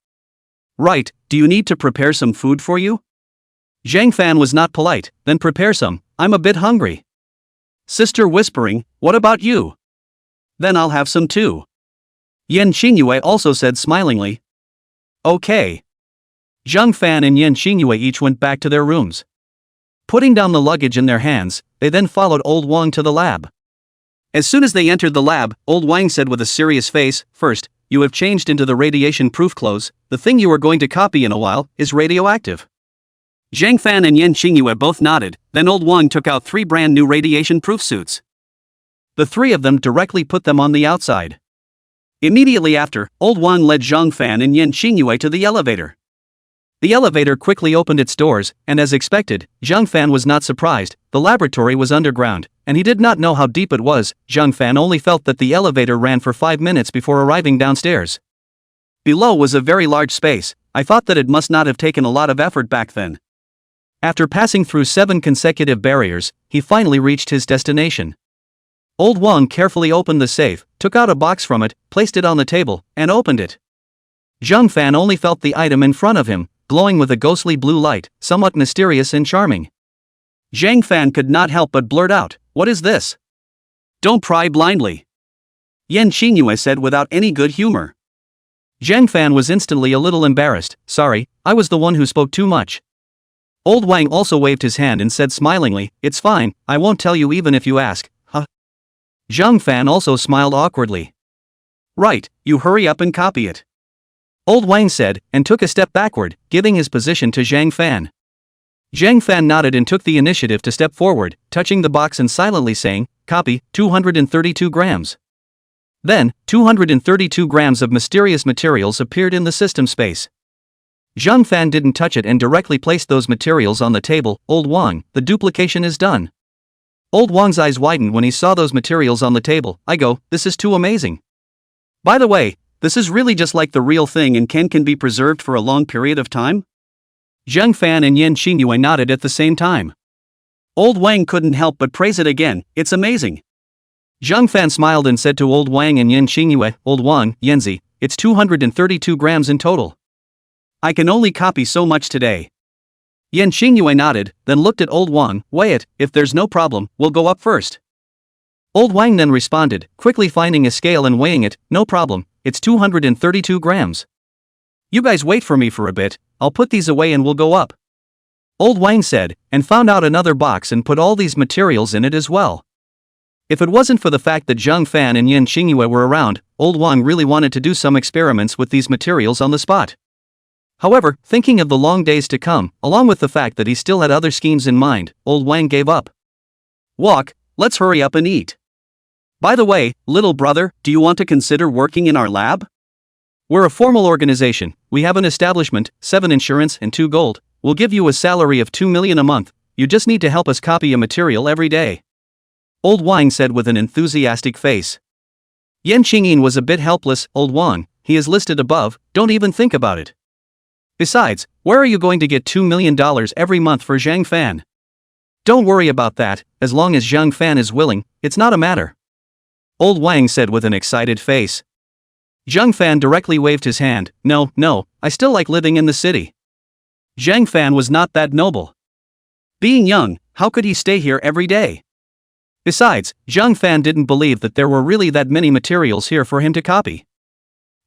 Right, do you need to prepare some food for you? Zhang Fan was not polite. Then prepare some, I'm a bit hungry. Sister whispering, what about you? Then I'll have some too. Yan Qingyue also said smilingly. Okay. Zhang Fan and Yan Qingyue each went back to their rooms. Putting down the luggage in their hands, they then followed Old Wang to the lab. As soon as they entered the lab, Old Wang said with a serious face, first, you have changed into the radiation-proof clothes, the thing you are going to copy in a while is radioactive. Zhang Fan and Yan Qingyue both nodded, then Old Wang took out 3 brand new radiation-proof suits. The 3 of them directly put them on the outside. Immediately after, Old Wang led Zhang Fan and Yan Qingyue to the elevator. The elevator quickly opened its doors, and as expected, Zhang Fan was not surprised. The laboratory was underground, and he did not know how deep it was. Zhang Fan only felt that the elevator ran for 5 minutes before arriving downstairs. Below was a very large space. I thought that it must not have taken a lot of effort back then. After passing through 7 consecutive barriers, he finally reached his destination. Old Wang carefully opened the safe, took out a box from it, placed it on the table, and opened it. Zhang Fan only felt the item in front of him, glowing with a ghostly blue light, somewhat mysterious and charming. Zhang Fan could not help but blurt out, what is this? Don't pry blindly. Yan Qingyue said without any good humor. Zhang Fan was instantly a little embarrassed. Sorry, I was the one who spoke too much. Old Wang also waved his hand and said smilingly, it's fine, I won't tell you even if you ask. Huh? Zhang Fan also smiled awkwardly. Right, you hurry up and copy it. Old Wang said, and took a step backward, giving his position to Zhang Fan. Zhang Fan nodded and took the initiative to step forward, touching the box and silently saying, copy, 232 grams. Then, 232 grams of mysterious materials appeared in the system space. Zhang Fan didn't touch it and directly placed those materials on the table. Old Wang, the duplication is done. Old Wang's eyes widened when he saw those materials on the table. This is too amazing. By the way, this is really just like the real thing and can be preserved for a long period of time? Zhang Fan and Yan Qingyue nodded at the same time. Old Wang couldn't help but praise it again, it's amazing. Zhang Fan smiled and said to Old Wang and Yan Qingyue, Old Wang, Yanzi, it's 232 grams in total. I can only copy so much today. Yan Xingyue nodded, then looked at Old Wang. Weigh it, if there's no problem, we'll go up first. Old Wang then responded, quickly finding a scale and weighing it. No problem, it's 232 grams. You guys wait for me for a bit, I'll put these away and we'll go up. Old Wang said, and found out another box and put all these materials in it as well. If it wasn't for the fact that Zhang Fan and Yan Xingyue were around, Old Wang really wanted to do some experiments with these materials on the spot. However, thinking of the long days to come, along with the fact that he still had other schemes in mind, Old Wang gave up. Walk, let's hurry up and eat. By the way, little brother, do you want to consider working in our lab? We're a formal organization, we have an establishment, 7 insurance and 2 gold, we'll give you a salary of 2 million a month, you just need to help us copy a material every day. Old Wang said with an enthusiastic face. Yan Qingyin was a bit helpless. Old Wang, he is listed above, don't even think about it. Besides, where are you going to get $2 million every month for Zhang Fan? Don't worry about that, as long as Zhang Fan is willing, it's not a matter. Old Wang said with an excited face. Zhang Fan directly waved his hand. No, I still like living in the city. Zhang Fan was not that noble. Being young, how could he stay here every day? Besides, Zhang Fan didn't believe that there were really that many materials here for him to copy.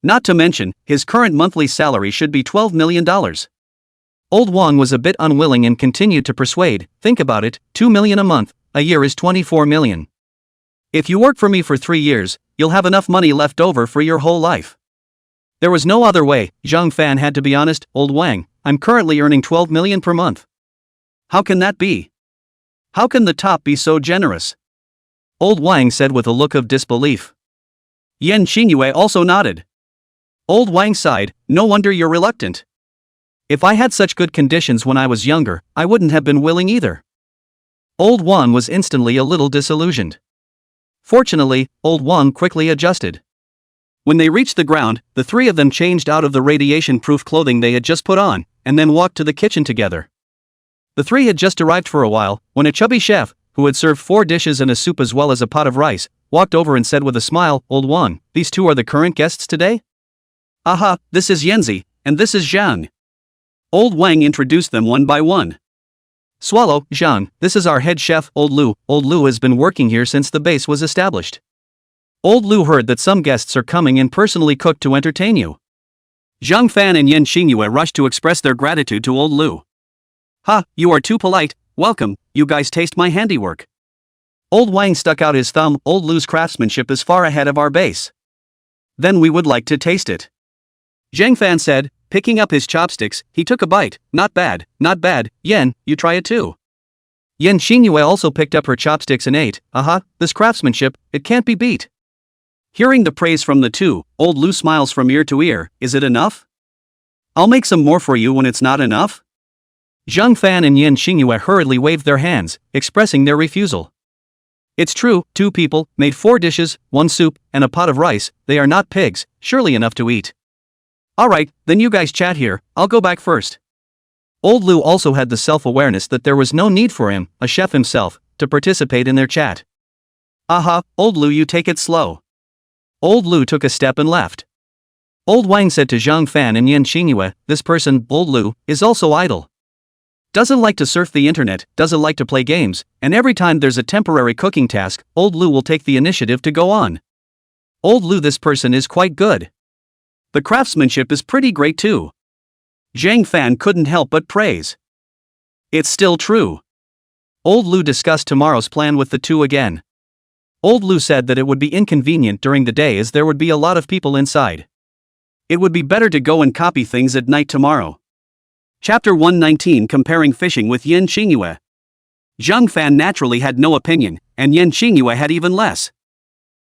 Not to mention, his current monthly salary should be $12 million. Old Wang was a bit unwilling and continued to persuade. Think about it, 2 million a month, a year is 24 million. If you work for me for 3 years, you'll have enough money left over for your whole life. There was no other way. Zhang Fan had to be honest. Old Wang, I'm currently earning 12 million per month. How can that be? How can the top be so generous? Old Wang said with a look of disbelief. Yan Xingyue also nodded. Old Wang sighed, no wonder you're reluctant. If I had such good conditions when I was younger, I wouldn't have been willing either. Old Wang was instantly a little disillusioned. Fortunately, Old Wang quickly adjusted. When they reached the ground, the 3 of them changed out of the radiation-proof clothing they had just put on, and then walked to the kitchen together. The 3 had just arrived for a while, when a chubby chef, who had served 4 dishes and a soup as well as a pot of rice, walked over and said with a smile, Old Wang, these 2 are the current guests today? Aha, this is Yanzi, and this is Zhang. Old Wang introduced them one by one. Swallow, Zhang, this is our head chef, Old Lu. Old Lu has been working here since the base was established. Old Lu heard that some guests are coming and personally cooked to entertain you. Zhang Fan and Yan Xingyue rushed to express their gratitude to Old Lu. Ha, you are too polite, welcome, you guys taste my handiwork. Old Wang stuck out his thumb. Old Lu's craftsmanship is far ahead of our base. Then we would like to taste it. Zhang Fan said, picking up his chopsticks, he took a bite. Not bad, not bad. Yan, you try it too. Yan Xingyue also picked up her chopsticks and ate. Aha, this craftsmanship, it can't be beat. Hearing the praise from the 2, Old Lu smiles from ear to ear. Is it enough? I'll make some more for you when it's not enough. Zhang Fan and Yan Xingyue hurriedly waved their hands, expressing their refusal. It's true, 2 people, made 4 dishes, 1 soup, and a pot of rice. They are not pigs, surely enough to eat. Alright, then you guys chat here, I'll go back first. Old Lu also had the self-awareness that there was no need for him, a chef himself, to participate in their chat. Aha, Old Lu, you take it slow. Old Lu took a step and left. Old Wang said to Zhang Fan and Yan Xingyue, this person, Old Lu, is also idle. Doesn't like to surf the internet, doesn't like to play games, and every time there's a temporary cooking task, Old Lu will take the initiative to go on. Old Lu, this person is quite good. The craftsmanship is pretty great too. Zhang Fan couldn't help but praise. It's still true. Old Lu discussed tomorrow's plan with the 2 again. Old Lu said that it would be inconvenient during the day as there would be a lot of people inside. It would be better to go and copy things at night tomorrow. Chapter 119, Comparing Fishing with Yan Xingyue. Zhang Fan naturally had no opinion, and Yan Xingyue had even less.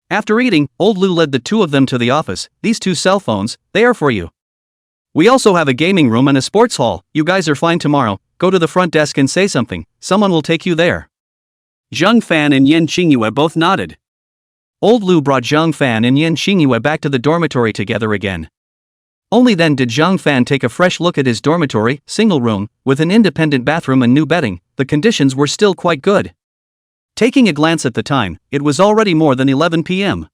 After eating, Old Lu led the 2 of them to the office. These 2 cell phones, they are for you. We also have a gaming room and a sports hall. You guys are fine tomorrow, go to the front desk and say something, someone will take you there. Zhang Fan and Yan Xingyue both nodded. Old Lu brought Zhang Fan and Yan Xingyue back to the dormitory together again. Only then did Zhang Fan take a fresh look at his dormitory, single room, with an independent bathroom and new bedding. The conditions were still quite good. Taking a glance at the time, it was already more than 11 p.m.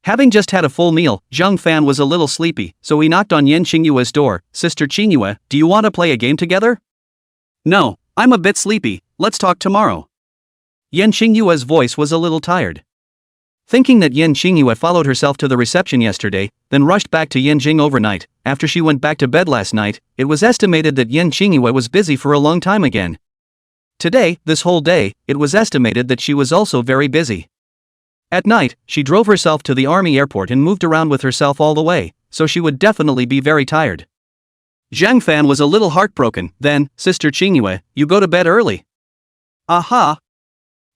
Having just had a full meal, Zhang Fan was a little sleepy, so he knocked on Yan Xingyue's door. Sister Xingyue, do you want to play a game together? No, I'm a bit sleepy, let's talk tomorrow. Yan Xingyue's voice was a little tired. Thinking that Yan Xingyue followed herself to the reception yesterday, then rushed back to Yanjing overnight, after she went back to bed last night, it was estimated that Yan Xingyue was busy for a long time again. Today, this whole day, it was estimated that she was also very busy. At night, she drove herself to the army airport and moved around with herself all the way, so she would definitely be very tired. Zhang Fan was a little heartbroken. Then, Sister Qingyue, you go to bed early. Aha!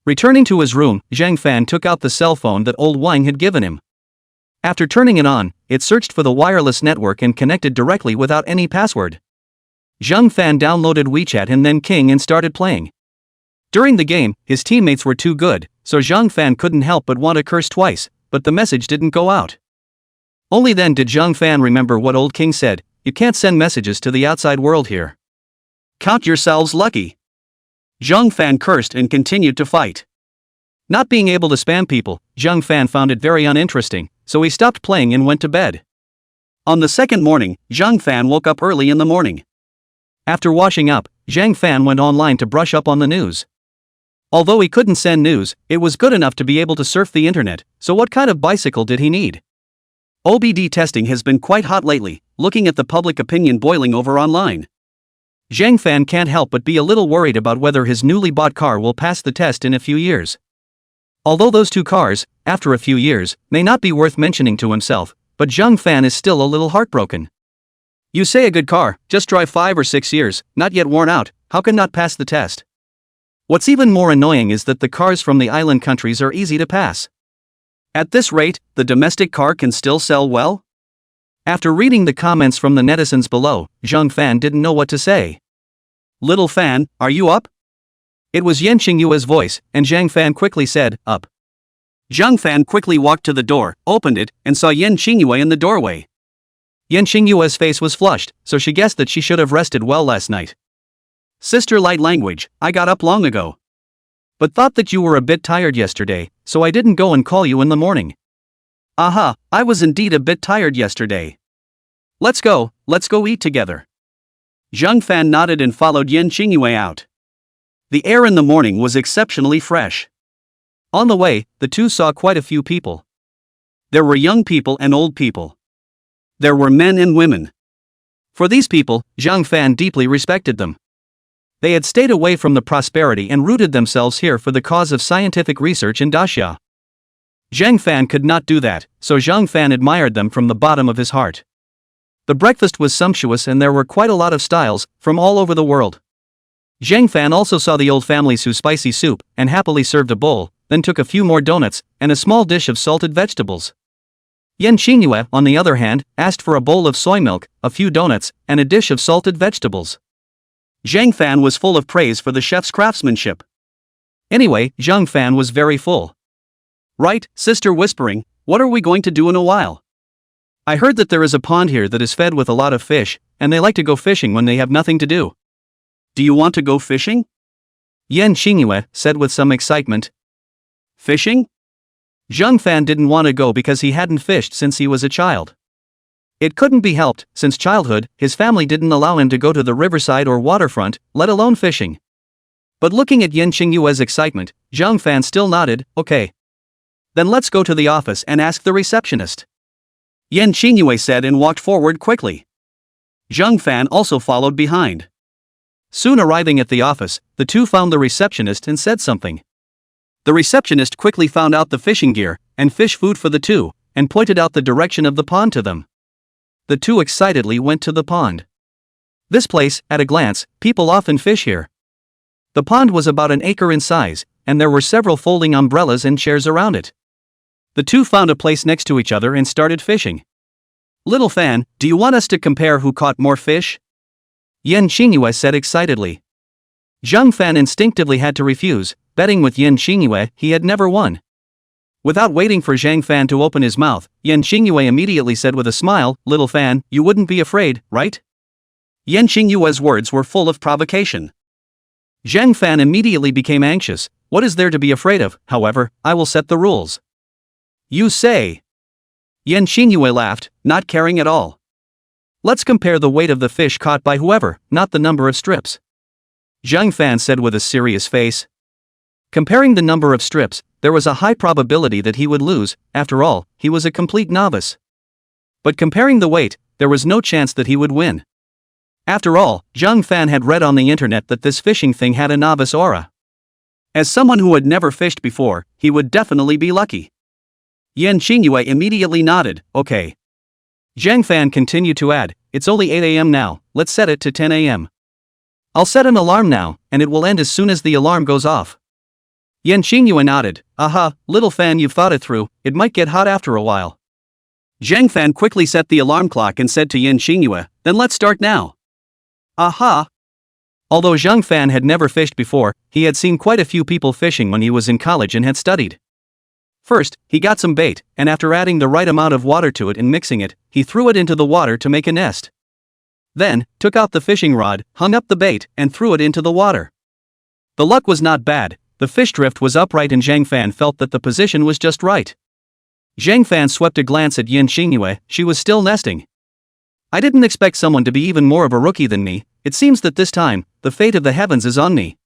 Returning to his room, Zhang Fan took out the cell phone that old Wang had given him. After turning it on, it searched for the wireless network and connected directly without any password. Zhang Fan downloaded WeChat and then King and started playing. During the game, his teammates were too good, so Zhang Fan couldn't help but want to curse twice, but the message didn't go out. Only then did Zhang Fan remember what old King said: you can't send messages to the outside world here. Count yourselves lucky. Zhang Fan cursed and continued to fight. Not being able to spam people, Zhang Fan found it very uninteresting, so he stopped playing and went to bed. On the second morning, Zhang Fan woke up early in the morning. After washing up, Zhang Fan went online to brush up on the news. Although he couldn't send news, it was good enough to be able to surf the internet, so what kind of bicycle did he need? OBD testing has been quite hot lately, looking at the public opinion boiling over online. Zhang Fan can't help but be a little worried about whether his newly bought car will pass the test in a few years. Although those two cars, after a few years, may not be worth mentioning to himself, but Zhang Fan is still a little heartbroken. You say a good car, just drive 5 or 6 years, not yet worn out, how can not pass the test? What's even more annoying is that the cars from the island countries are easy to pass. At this rate, the domestic car can still sell well? After reading the comments from the netizens below, Zhang Fan didn't know what to say. Little Fan, are you up? It was Yan Xingyue's voice, and Zhang Fan quickly said, up. Zhang Fan quickly walked to the door, opened it, and saw Yan Xingyue in the doorway. Yan Xingyue's face was flushed, so she guessed that she should have rested well last night. Sister light language, I got up long ago. But thought that you were a bit tired yesterday, so I didn't go and call you in the morning. Aha, I was indeed a bit tired yesterday. Let's go eat together. Zhang Fan nodded and followed Yan Xingyue out. The air in the morning was exceptionally fresh. On the way, the two saw quite a few people. There were young people and old people. There were men and women. For these people, Zhang Fan deeply respected them. They had stayed away from the prosperity and rooted themselves here for the cause of scientific research in Daxia. Zhang Fan could not do that, so Zhang Fan admired them from the bottom of his heart. The breakfast was sumptuous and there were quite a lot of styles, from all over the world. Zhang Fan also saw the old family Su's spicy soup, and happily served a bowl, then took a few more donuts, and a small dish of salted vegetables. Yan Xingyue, on the other hand, asked for a bowl of soy milk, a few donuts, and a dish of salted vegetables. Zhang Fan was full of praise for the chef's craftsmanship. Anyway, Zhang Fan was very full. Right, sister whispering, what are we going to do in a while? I heard that there is a pond here that is fed with a lot of fish, and they like to go fishing when they have nothing to do. Do you want to go fishing? Yan Xingyue said with some excitement. Fishing? Zhang Fan didn't want to go because he hadn't fished since he was a child. It couldn't be helped, since childhood, his family didn't allow him to go to the riverside or waterfront, let alone fishing. But looking at Yan Xingyue's excitement, Zhang Fan still nodded, okay. Then let's go to the office and ask the receptionist. Yan Xingyue said and walked forward quickly. Zhang Fan also followed behind. Soon arriving at the office, the two found the receptionist and said something. The receptionist quickly found out the fishing gear and fish food for the two, and pointed out the direction of the pond to them. The two excitedly went to the pond. This place, at a glance, people often fish here. The pond was about an acre in size, and there were several folding umbrellas and chairs around it. The two found a place next to each other and started fishing. Little Fan, do you want us to compare who caught more fish? Yan Xingyue said excitedly. Zhang Fan instinctively had to refuse, betting with Yan Xingyue he had never won. Without waiting for Zhang Fan to open his mouth, Yan Xingyue immediately said with a smile, Little Fan, you wouldn't be afraid, right? Yan Xingyue's words were full of provocation. Zhang Fan immediately became anxious. What is there to be afraid of? However, I will set the rules. You say? Yan Xingyue laughed, not caring at all. Let's compare the weight of the fish caught by whoever, not the number of strips. Zhang Fan said with a serious face. Comparing the number of strips, there was a high probability that he would lose. After all, he was a complete novice. But comparing the weight, there was no chance that he would win. After all, Zhang Fan had read on the internet that this fishing thing had a novice aura. As someone who had never fished before, he would definitely be lucky. Yan Qingyue immediately nodded, okay. Zhang Fan continued to add, it's only 8 a.m. now, let's set it to 10 a.m. I'll set an alarm now, and it will end as soon as the alarm goes off. Yan Qingyue nodded, aha, little Fan, you've thought it through, it might get hot after a while. Zhang Fan quickly set the alarm clock and said to Yan Qingyue, then let's start now. Aha! Although Zhang Fan had never fished before, he had seen quite a few people fishing when he was in college and had studied. First, he got some bait, and after adding the right amount of water to it and mixing it, he threw it into the water to make a nest. Then, took out the fishing rod, hung up the bait, and threw it into the water. The luck was not bad, the fish drift was upright and Zhang Fan felt that the position was just right. Zhang Fan swept a glance at Yan Qingyue, she was still nesting. I didn't expect someone to be even more of a rookie than me, it seems that this time, the fate of the heavens is on me.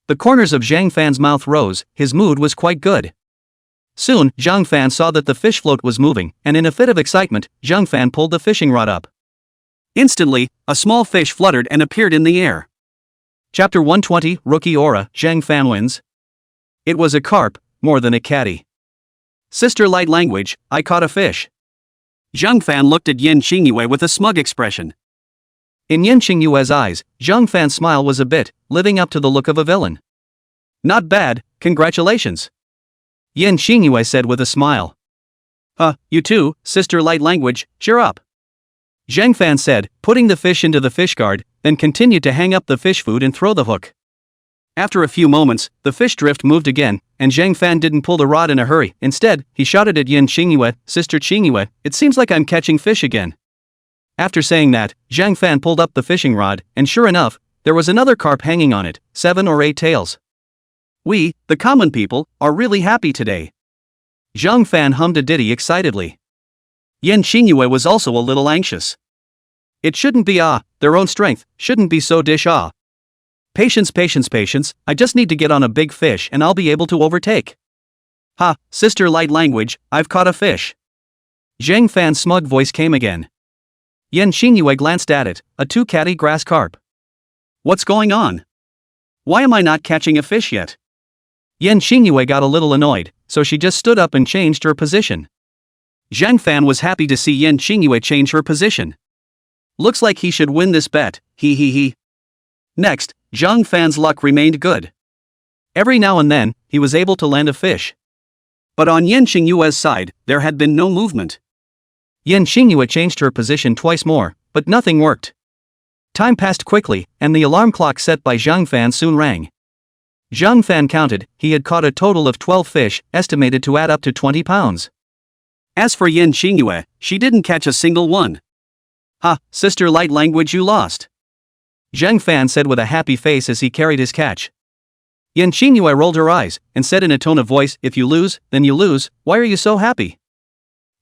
The corners of Zhang Fan's mouth rose, his mood was quite good. Soon, Zhang Fan saw that the fish float was moving, and in a fit of excitement, Zhang Fan pulled the fishing rod up. Instantly, a small fish fluttered and appeared in the air. Chapter 120, Rookie Aura, Zhang Fan wins. It was a carp, more than a caddy. Sister Light Language, I caught a fish. Zhang Fan looked at Yan Qingyue with a smug expression. In Yan Qingyue's eyes, Zhang Fan's smile was a bit, living up to the look of a villain. Not bad, congratulations. Yan Qingyue said with a smile. You too, Sister Light Language, cheer up. Zhang Fan said, putting the fish into the fish guard, then continued to hang up the fish food and throw the hook. After a few moments, the fish drift moved again, and Zhang Fan didn't pull the rod in a hurry. Instead, he shouted at Yan Qingyue, Sister Qingyue, it seems like I'm catching fish again. After saying that, Zhang Fan pulled up the fishing rod, and sure enough, there was another carp hanging on it, 7 or 8 tails. We, the common people, are really happy today. Zhang Fan hummed a ditty excitedly. Yan Qingyue was also a little anxious. It shouldn't be their own strength, shouldn't be so dish Patience, patience, patience, I just need to get on a big fish and I'll be able to overtake. Sister Light Language, I've caught a fish. Zhang Fan's smug voice came again. Yan Qingyue glanced at it, a 2-caddy grass carp. What's going on? Why am I not catching a fish yet? Yan Qingyue got a little annoyed, so she just stood up and changed her position. Zhang Fan was happy to see Yan Qingyue change her position. Looks like he should win this bet, he. Next, Zhang Fan's luck remained good. Every now and then, he was able to land a fish. But on Yan Qingyue's side, there had been no movement. Yan Qingyue changed her position twice more, but nothing worked. Time passed quickly, and the alarm clock set by Zhang Fan soon rang. Zhang Fan counted, he had caught a total of 12 fish, estimated to add up to 20 pounds. As for Yan Qingyue, she didn't catch a single one. Sister Light Language, you lost. Zhang Fan said with a happy face as he carried his catch. Yan Qingyue rolled her eyes, and said in a tone of voice, if you lose, then you lose, why are you so happy?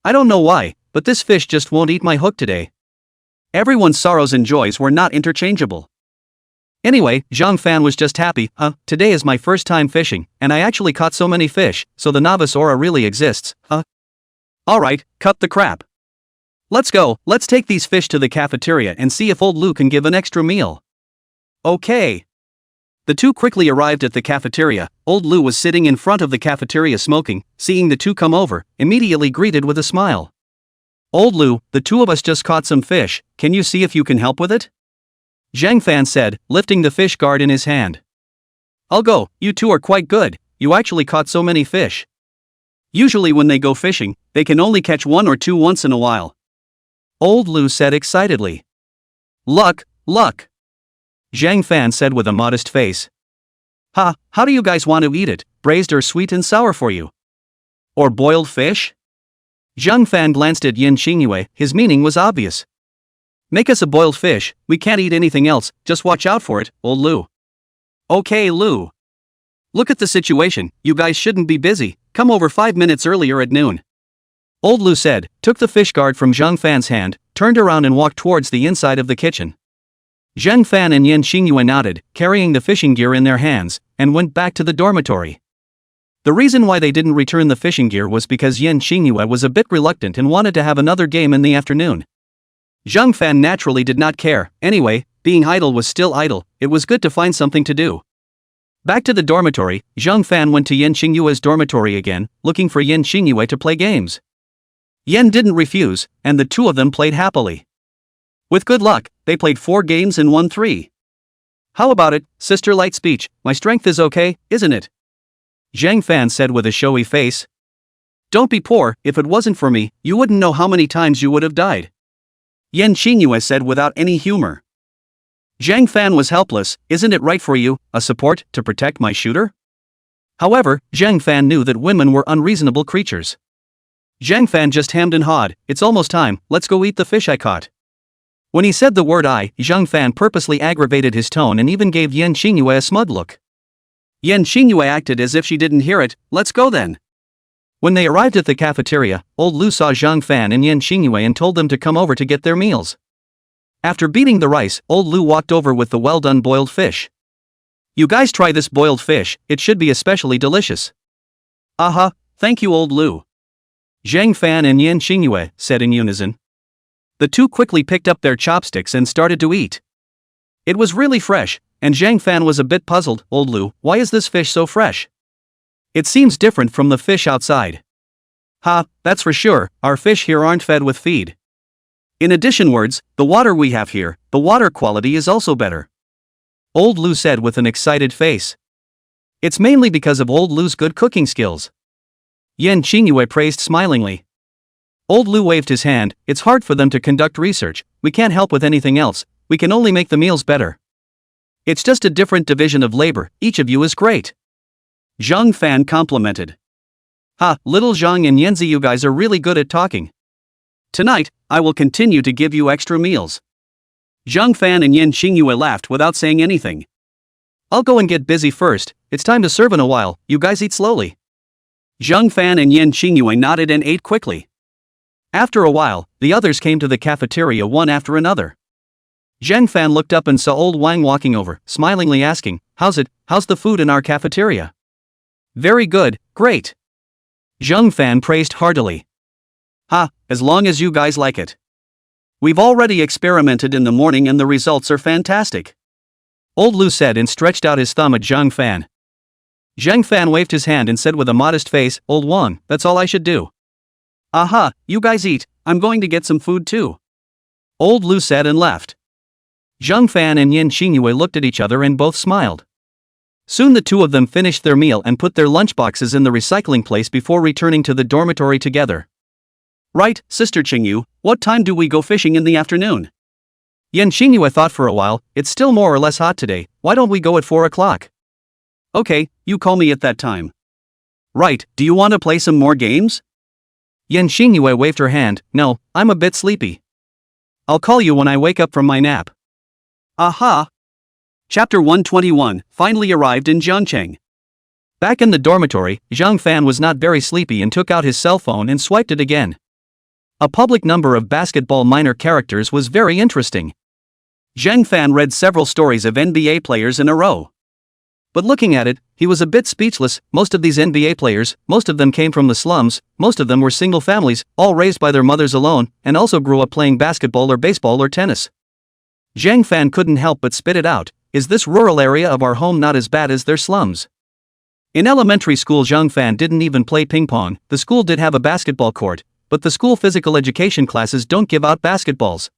I don't know why, but this fish just won't eat my hook today. Everyone's sorrows and joys were not interchangeable. Anyway, Zhang Fan was just happy, today is my first time fishing, and I actually caught so many fish, so the novice aura really exists, Alright, cut the crap. Let's go, let's take these fish to the cafeteria and see if old Lu can give an extra meal. Okay. The two quickly arrived at the cafeteria. Old Lu was sitting in front of the cafeteria smoking, seeing the two come over, immediately greeted with a smile. Old Lu, the two of us just caught some fish, can you see if you can help with it? Zhang Fan said, lifting the fish guard in his hand. I'll go, you two are quite good, you actually caught so many fish. Usually when they go fishing, they can only catch 1 or 2 once in a while. Old Lu said excitedly. Luck, luck. Zhang Fan said with a modest face. How do you guys want to eat it, braised or sweet and sour for you? Or boiled fish? Zhang Fan glanced at Yan Qingyue, his meaning was obvious. Make us a boiled fish, we can't eat anything else, just watch out for it, old Lu. Okay, Lu. Look at the situation, you guys shouldn't be busy, come over 5 minutes earlier at noon. Old Lu said, took the fish guard from Zhang Fan's hand, turned around and walked towards the inside of the kitchen. Zhang Fan and Yan Xingyue nodded, carrying the fishing gear in their hands, and went back to the dormitory. The reason why they didn't return the fishing gear was because Yan Xingyue was a bit reluctant and wanted to have another game in the afternoon. Zhang Fan naturally did not care. Anyway, being idle was still idle, it was good to find something to do. Back to the dormitory, Zhang Fan went to Yan Xingyue's dormitory again, looking for Yan Xingyue to play games. Yan didn't refuse, and the two of them played happily. With good luck, they played 4 games and won 3. How about it, Sister Light Speech, my strength is okay, isn't it? Zhang Fan said with a showy face. Don't be poor, if it wasn't for me, you wouldn't know how many times you would have died. Yan Xingyue said without any humor. Zhang Fan was helpless. Isn't it right for you, a support, to protect my shooter? However, Zhang Fan knew that women were unreasonable creatures. Zhang Fan just hemmed and hawed. It's almost time, let's go eat the fish I caught. When he said the word I, Zhang Fan purposely aggravated his tone and even gave Yan Xingyue a smug look. Yan Xingyue acted as if she didn't hear it. Let's go then. When they arrived at the cafeteria, old Lu saw Zhang Fan and Yan Xingyue and told them to come over to get their meals. After beating the rice, old Lu walked over with the well-done boiled fish. You guys try this boiled fish, it should be especially delicious. Aha, thank you old Lu. Zhang Fan and Yan Xingyue said in unison. The two quickly picked up their chopsticks and started to eat. It was really fresh, and Zhang Fan was a bit puzzled. Old Lu, why is this fish so fresh? It seems different from the fish outside. Ha, that's for sure, our fish here aren't fed with feed. In addition words, the water we have here, the water quality is also better. Old Lu said with an excited face. It's mainly because of old Lu's good cooking skills. Yan Xingyue praised smilingly. Old Lu waved his hand. It's hard for them to conduct research, we can't help with anything else, we can only make the meals better. It's just a different division of labor, each of you is great. Zhang Fan complimented. Ha, little Zhang and Yanzi, you guys are really good at talking. Tonight, I will continue to give you extra meals. Zhang Fan and Yan Xingyue laughed without saying anything. I'll go and get busy first, it's time to serve in a while, you guys eat slowly. Zhang Fan and Yan Xingyue nodded and ate quickly. After a while, the others came to the cafeteria one after another. Zhang Fan looked up and saw old Wang walking over, smilingly asking, how's the food in our cafeteria? Very good, great. Zhang Fan praised heartily. Ha, as long as you guys like it. We've already experimented in the morning and the results are fantastic. Old Lu said and stretched out his thumb at Zhang Fan. Zhang Fan waved his hand and said with a modest face, Old Wang, that's all I should do. Aha, you guys eat, I'm going to get some food too. Old Lu said and left. Zhang Fan and Yan Xingyue looked at each other and both smiled. Soon the two of them finished their meal and put their lunchboxes in the recycling place before returning to the dormitory together. Right, Sister Qingyu, what time do we go fishing in the afternoon? Yan Xingyue thought for a while, it's still more or less hot today, why don't we go at 4 o'clock? Okay, you call me at that time. Right, do you want to play some more games? Yan Xingyue waved her hand, no, I'm a bit sleepy. I'll call you when I wake up from my nap. Aha! Chapter 121 finally arrived in Jiangcheng. Back in the dormitory, Zhang Fan was not very sleepy and took out his cell phone and swiped it again. A public number of basketball minor characters was very interesting. Zhang Fan read several stories of NBA players in a row. But looking at it, he was a bit speechless. Most of these NBA players, most of them came from the slums, most of them were single families, all raised by their mothers alone, and also grew up playing basketball or baseball or tennis. Zhang Fan couldn't help but spit it out, is this rural area of our home not as bad as their slums? In elementary school Zhang Fan didn't even play ping pong, the school did have a basketball court, but the school physical education classes don't give out basketballs.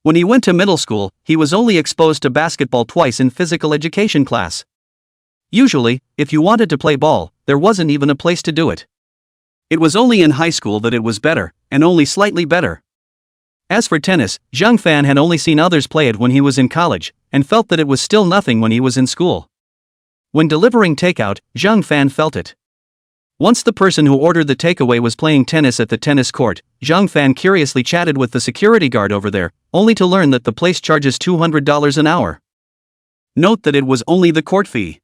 When he went to middle school, he was only exposed to basketball twice in physical education class. Usually, if you wanted to play ball, there wasn't even a place to do it. It was only in high school that it was better, and only slightly better. As for tennis, Zhang Fan had only seen others play it when he was in college, and felt that it was still nothing when he was in school. When delivering takeout, Zhang Fan felt it. Once the person who ordered the takeaway was playing tennis at the tennis court, Zhang Fan curiously chatted with the security guard over there, only to learn that the place charges $200 an hour. Note that it was only the court fee.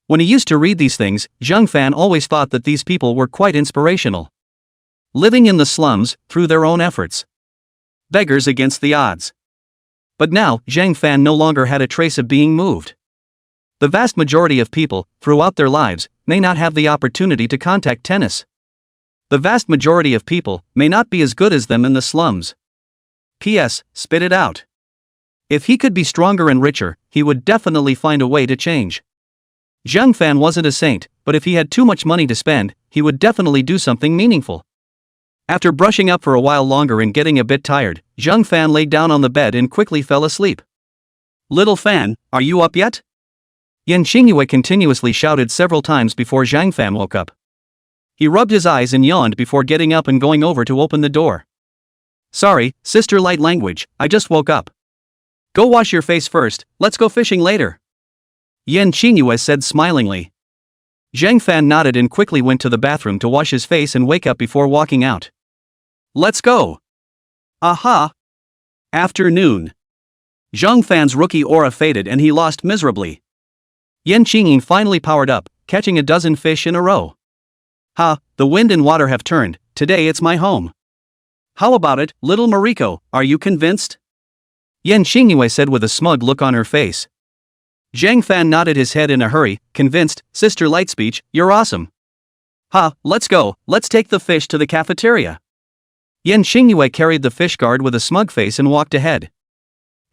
When he used to read these things, Zhang Fan always thought that these people were quite inspirational. Living in the slums, through their own efforts. Beggars against the odds. But now, Zhang Fan no longer had a trace of being moved. The vast majority of people, throughout their lives, may not have the opportunity to contact tennis. The vast majority of people may not be as good as them in the slums. P.S. Spit it out. If he could be stronger and richer, he would definitely find a way to change. Zhang Fan wasn't a saint, but if he had too much money to spend, he would definitely do something meaningful. After brushing up for a while longer and getting a bit tired, Zhang Fan lay down on the bed and quickly fell asleep. Little Fan, are you up yet? Yan Xingyue continuously shouted several times before Zhang Fan woke up. He rubbed his eyes and yawned before getting up and going over to open the door. Sorry, Sister Light Language, I just woke up. Go wash your face first, let's go fishing later. Yan Xingyue said smilingly. Zhang Fan nodded and quickly went to the bathroom to wash his face and wake up before walking out. Let's go. Aha. Afternoon. Zhang Fan's rookie aura faded and he lost miserably. Yan Qingyin finally powered up, catching a dozen fish in a row. Ha, the wind and water have turned, today it's my home. How about it, little Mariko, are you convinced? Yan Xingyue said with a smug look on her face. Zhang Fan nodded his head in a hurry, convinced. Sister Lightspeech, you're awesome. Ha, let's go, let's take the fish to the cafeteria. Yan Xingyue carried the fish guard with a smug face and walked ahead.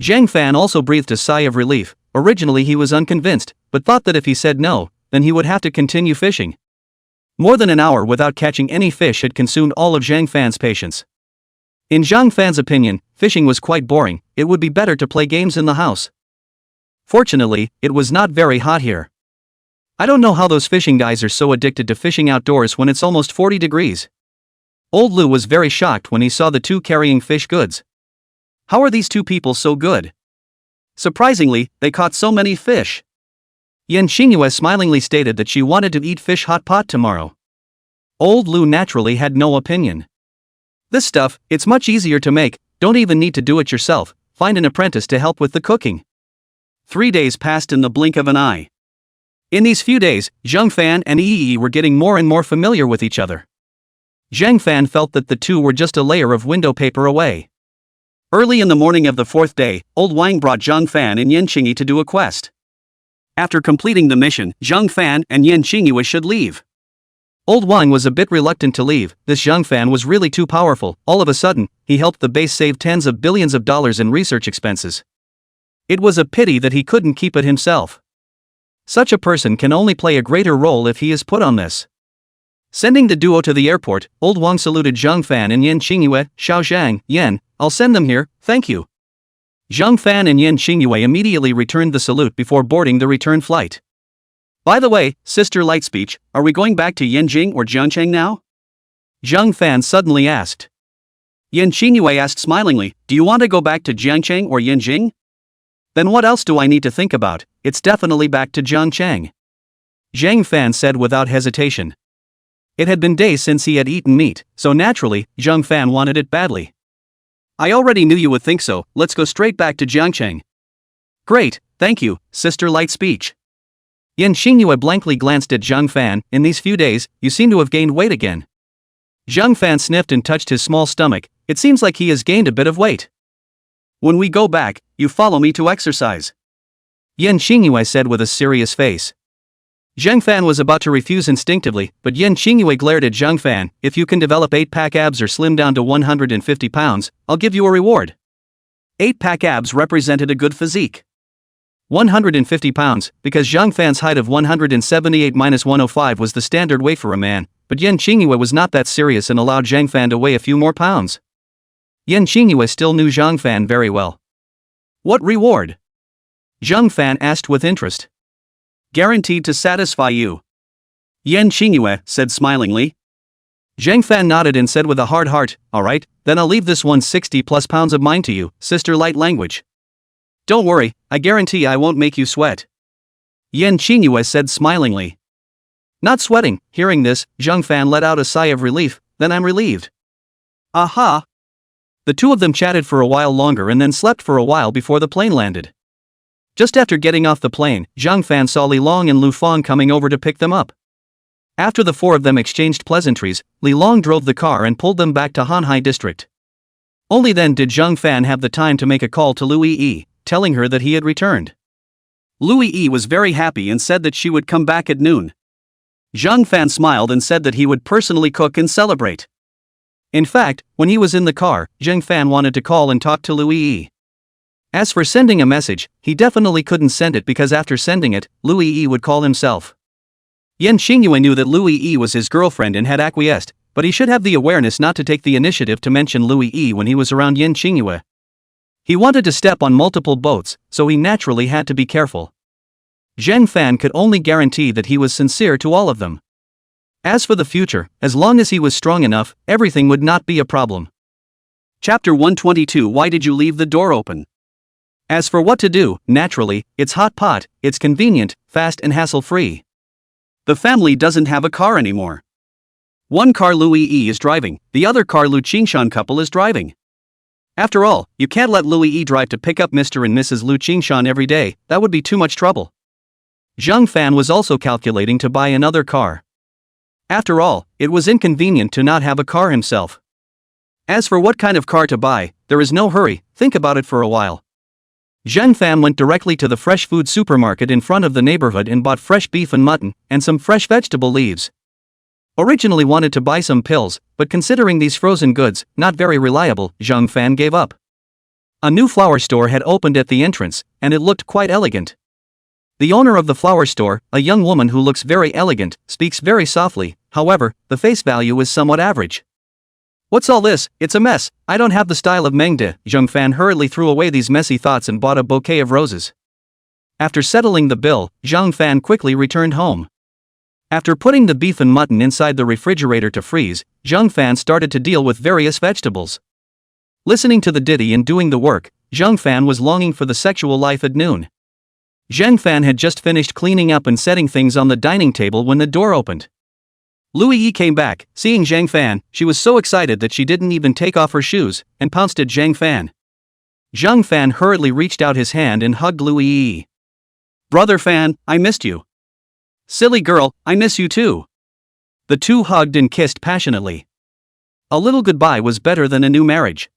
Zhang Fan also breathed a sigh of relief. Originally he was unconvinced, but thought that if he said no, then he would have to continue fishing. More than an hour without catching any fish had consumed all of Zhang Fan's patience. In Zhang Fan's opinion, fishing was quite boring, it would be better to play games in the house. Fortunately, it was not very hot here. I don't know how those fishing guys are so addicted to fishing outdoors when it's almost 40 degrees. Old Lu was very shocked when he saw the two carrying fish goods. How are these two people so good? Surprisingly, they caught so many fish. Yan Xingyue smilingly stated that she wanted to eat fish hot pot tomorrow. Old Lu naturally had no opinion. This stuff, it's much easier to make, don't even need to do it yourself, find an apprentice to help with the cooking. 3 days passed in the blink of an eye. In these few days, Zhang Fan and Yi were getting more and more familiar with each other. Zhang Fan felt that the two were just a layer of window paper away. Early in the morning of the 4th day, Old Wang brought Zhang Fan and Yan Qingyi to do a quest. After completing the mission, Zhang Fan and Yan Qingyi should leave. Old Wang was a bit reluctant to leave. This Zhang Fan was really too powerful. All of a sudden, he helped the base save tens of billions of dollars in research expenses. It was a pity that he couldn't keep it himself. Such a person can only play a greater role if he is put on this. Sending the duo to the airport, Old Wang saluted Zhang Fan and Yan Qingyue. Xiao Zhang, Yan, I'll send them here, thank you. Zhang Fan and Yan Qingyue immediately returned the salute before boarding the return flight. By the way, Sister Lightspeech, are we going back to Yanjing or Jiangcheng now? Zhang Fan suddenly asked. Yan Qingyue asked smilingly, do you want to go back to Jiangcheng or Yanjing? Then what else do I need to think about? It's definitely back to Jiangcheng. Zhang Fan said without hesitation. It had been days since he had eaten meat, so naturally, Zhang Fan wanted it badly. I already knew you would think so, let's go straight back to Jiangcheng. Great, thank you, Sister Lightspeech. Yan Xingyue blankly glanced at Zhang Fan. In these few days, you seem to have gained weight again. Zhang Fan sniffed and touched his small stomach. It seems like he has gained a bit of weight. When we go back, you follow me to exercise. Yan Xingyue said with a serious face. Zhang Fan was about to refuse instinctively, but Yan Xingyue glared at Zhang Fan. If you can develop 8-pack abs or slim down to 150 pounds, I'll give you a reward. 8-pack abs represented a good physique. 150 pounds, because Zhang Fan's height of 178-105 was the standard weight for a man, but Yan Xingyue was not that serious and allowed Zhang Fan to weigh a few more pounds. Yan Xingyue still knew Zhang Fan very well. What reward? Zhang Fan asked with interest. Guaranteed to satisfy you. Yan Xingyue said smilingly. Zhang Fan nodded and said with a hard heart, alright, then I'll leave this 160+ pounds of mine to you, Sister Light Language. Don't worry, I guarantee I won't make you sweat. Yan Xingyue said smilingly. Not sweating. Hearing this, Zhang Fan let out a sigh of relief. Then I'm relieved. Aha! The two of them chatted for a while longer and then slept for a while before the plane landed. Just after getting off the plane, Zhang Fan saw Li Long and Lu Fang coming over to pick them up. After the four of them exchanged pleasantries, Li Long drove the car and pulled them back to Hanhai District. Only then did Zhang Fan have the time to make a call to Lu Yi, telling her that he had returned. Lu Yi was very happy and said that she would come back at noon. Zhang Fan smiled and said that he would personally cook and celebrate. In fact, when he was in the car, Zhang Fan wanted to call and talk to Lu Yi. As for sending a message, he definitely couldn't send it because after sending it, Lu Yi would call himself. Yan Xingyue knew that Lu Yi was his girlfriend and had acquiesced, but he should have the awareness not to take the initiative to mention Lu Yi when he was around Yan Xingyue. He wanted to step on multiple boats, so he naturally had to be careful. Zhang Fan could only guarantee that he was sincere to all of them. As for the future, as long as he was strong enough, everything would not be a problem. Chapter 122. Why did you leave the door open? As for what to do, naturally, it's hot pot, it's convenient, fast and hassle-free. The family doesn't have a car anymore. One car Lu Yi is driving, the other car Lu Qingshan couple is driving. After all, you can't let Lu Yi drive to pick up Mr. and Mrs. Lu Qingshan every day, that would be too much trouble. Zhang Fan was also calculating to buy another car. After all, it was inconvenient to not have a car himself. As for what kind of car to buy, there is no hurry, think about it for a while. Zhang Fan went directly to the fresh food supermarket in front of the neighborhood and bought fresh beef and mutton, and some fresh vegetable leaves. Originally wanted to buy some pills, but considering these frozen goods, not very reliable, Zhang Fan gave up. A new flower store had opened at the entrance, and it looked quite elegant. The owner of the flower store, a young woman who looks very elegant, speaks very softly, however, the face value is somewhat average. What's all this? It's a mess, I don't have the style of Mengde. Zhang Fan hurriedly threw away these messy thoughts and bought a bouquet of roses. After settling the bill, Zhang Fan quickly returned home. After putting the beef and mutton inside the refrigerator to freeze, Zhang Fan started to deal with various vegetables. Listening to the ditty and doing the work, Zhang Fan was longing for the sexual life at noon. Zhang Fan had just finished cleaning up and setting things on the dining table when the door opened. Lu Yi came back, seeing Zhang Fan, she was so excited that she didn't even take off her shoes, and pounced at Zhang Fan. Zhang Fan hurriedly reached out his hand and hugged Lu Yi. Brother Fan, I missed you. Silly girl, I miss you too. The two hugged and kissed passionately. A little goodbye was better than a new marriage.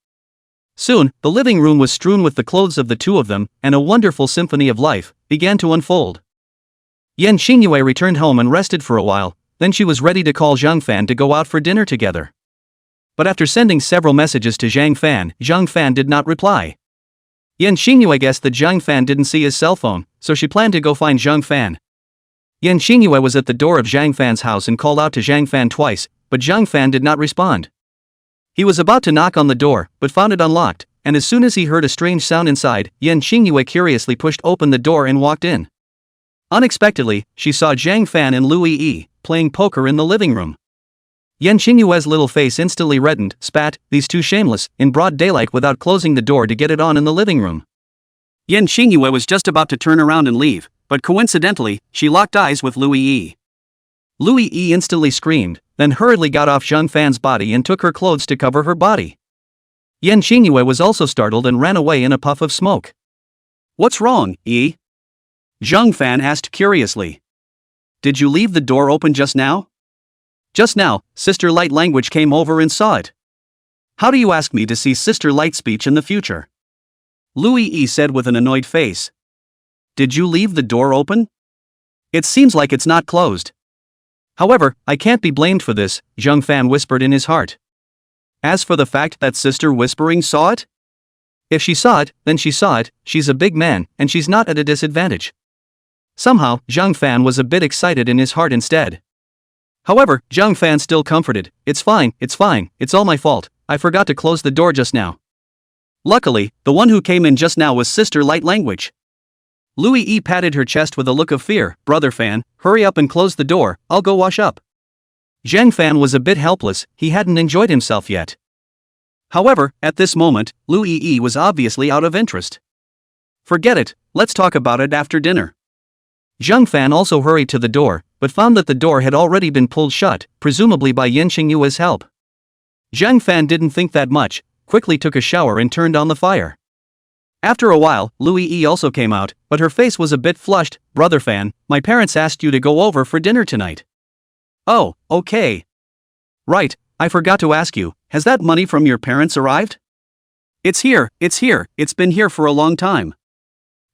Soon, the living room was strewn with the clothes of the two of them, and a wonderful symphony of life began to unfold. Yan Xingyue returned home and rested for a while, then she was ready to call Zhang Fan to go out for dinner together. But after sending several messages to Zhang Fan did not reply. Yan Xingyue guessed that Zhang Fan didn't see his cell phone, so she planned to go find Zhang Fan. Yan Xingyue was at the door of Zhang Fan's house and called out to Zhang Fan twice, but Zhang Fan did not respond. He was about to knock on the door, but found it unlocked, and as soon as he heard a strange sound inside, Yan Xingyue curiously pushed open the door and walked in. Unexpectedly, she saw Zhang Fan and Lu Yi playing poker in the living room. Yan Xingyue's little face instantly reddened, spat, these two shameless, in broad daylight without closing the door to get it on in the living room. Yan Xingyue was just about to turn around and leave, but coincidentally, she locked eyes with Lu Yi. Lu Yi instantly screamed, then hurriedly got off Zhang Fan's body and took her clothes to cover her body. Yan Xingyue was also startled and ran away in a puff of smoke. What's wrong, Yi? Zhang Fan asked curiously. Did you leave the door open just now? Just now, Sister Light Language came over and saw it. How do you ask me to see Sister Light speech in the future? Lu Yi said with an annoyed face. Did you leave the door open? It seems like it's not closed. However, I can't be blamed for this, Zhang Fan whispered in his heart. As for the fact that Sister Whispering saw it? If she saw it, then she saw it, she's a big man, and she's not at a disadvantage. Somehow, Zhang Fan was a bit excited in his heart instead. However, Zhang Fan still comforted, it's fine, it's all my fault, I forgot to close the door just now. Luckily, the one who came in just now was Sister Light Language. Lu Yi patted her chest with a look of fear, Brother Fan, hurry up and close the door, I'll go wash up. Zhang Fan was a bit helpless, he hadn't enjoyed himself yet. However, at this moment, Lu Yi was obviously out of interest. Forget it, let's talk about it after dinner. Zhang Fan also hurried to the door, but found that the door had already been pulled shut, presumably by Yan Xingyue's help. Zhang Fan didn't think that much, quickly took a shower and turned on the fire. After a while, Lu Yi also came out, but her face was a bit flushed. Brother Fan, my parents asked you to go over for dinner tonight. Oh, okay. Right, I forgot to ask you, has that money from your parents arrived? It's here, it's been here for a long time.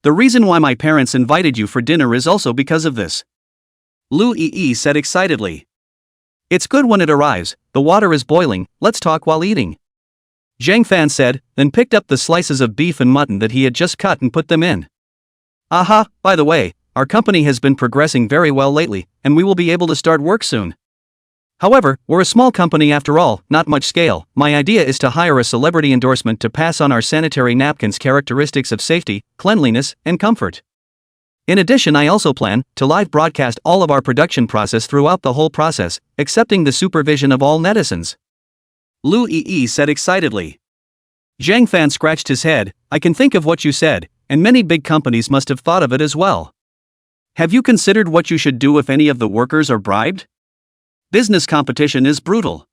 The reason why my parents invited you for dinner is also because of this. Lu Yi said excitedly. It's good when it arrives, the water is boiling, let's talk while eating. Zhang Fan said, then picked up the slices of beef and mutton that he had just cut and put them in. Aha, by the way, our company has been progressing very well lately, and we will be able to start work soon. However, we're a small company after all, not much scale. My idea is to hire a celebrity endorsement to pass on our sanitary napkins' characteristics of safety, cleanliness, and comfort. In addition, I also plan to live broadcast all of our production process throughout the whole process, accepting the supervision of all netizens. Lu Yi said excitedly. Zhang Fan scratched his head. I can think of what you said, and many big companies must have thought of it as well. Have you considered what you should do if any of the workers are bribed? Business competition is brutal.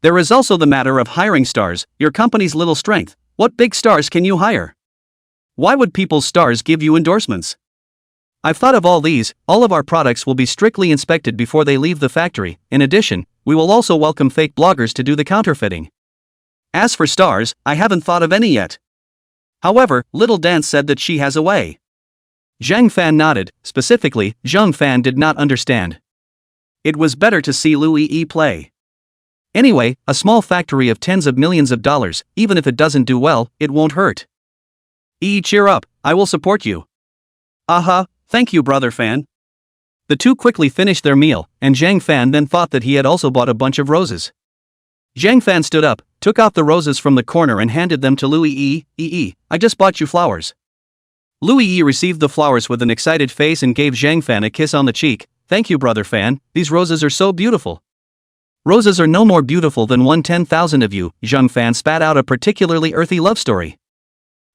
There is also the matter of hiring stars, your company's little strength. What big stars can you hire? Why would people's stars give you endorsements? I've thought of all these. All of our products will be strictly inspected before they leave the factory. In addition, we will also welcome fake bloggers to do the counterfeiting. As for stars, I haven't thought of any yet. However, Little Dance said that she has a way. Zhang Fan nodded. Specifically, Zhang Fan did not understand. It was better to see Lu Yi play. Anyway, a small factory of tens of millions of dollars, even if it doesn't do well, it won't hurt. Cheer up, I will support you. Aha, thank you, brother Fan. The two quickly finished their meal, and Zhang Fan then thought that he had also bought a bunch of roses. Zhang Fan stood up, took out the roses from the corner and handed them to Lu Yi. I just bought you flowers. Lu Yi received the flowers with an excited face and gave Zhang Fan a kiss on the cheek. Thank you, brother Fan, these roses are so beautiful. Roses are no more beautiful than 1/10,000 of you. Zhang Fan spat out a particularly earthy love story.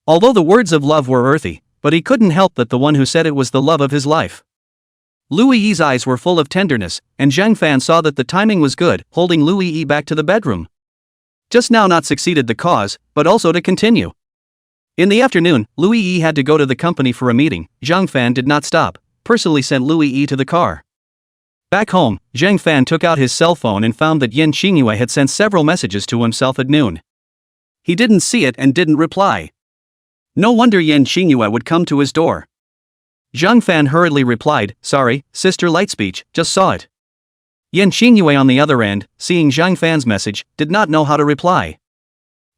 Although the words of love were earthy, but he couldn't help that the one who said it was the love of his life. Lu Yi's eyes were full of tenderness, and Zhang Fan saw that the timing was good, holding Lu Yi back to the bedroom. Just now not succeeded the cause, but also to continue. In the afternoon, Lu Yi had to go to the company for a meeting. Zhang Fan did not stop, personally sent Lu Yi to the car. Back home, Zhang Fan took out his cell phone and found that Yan Xingyue had sent several messages to himself at noon. He didn't see it and didn't reply. No wonder Yan Xingyue would come to his door. Zhang Fan hurriedly replied, sorry, Sister Lightspeech, just saw it. Yan Xingyue on the other end, seeing Zhang Fan's message, did not know how to reply.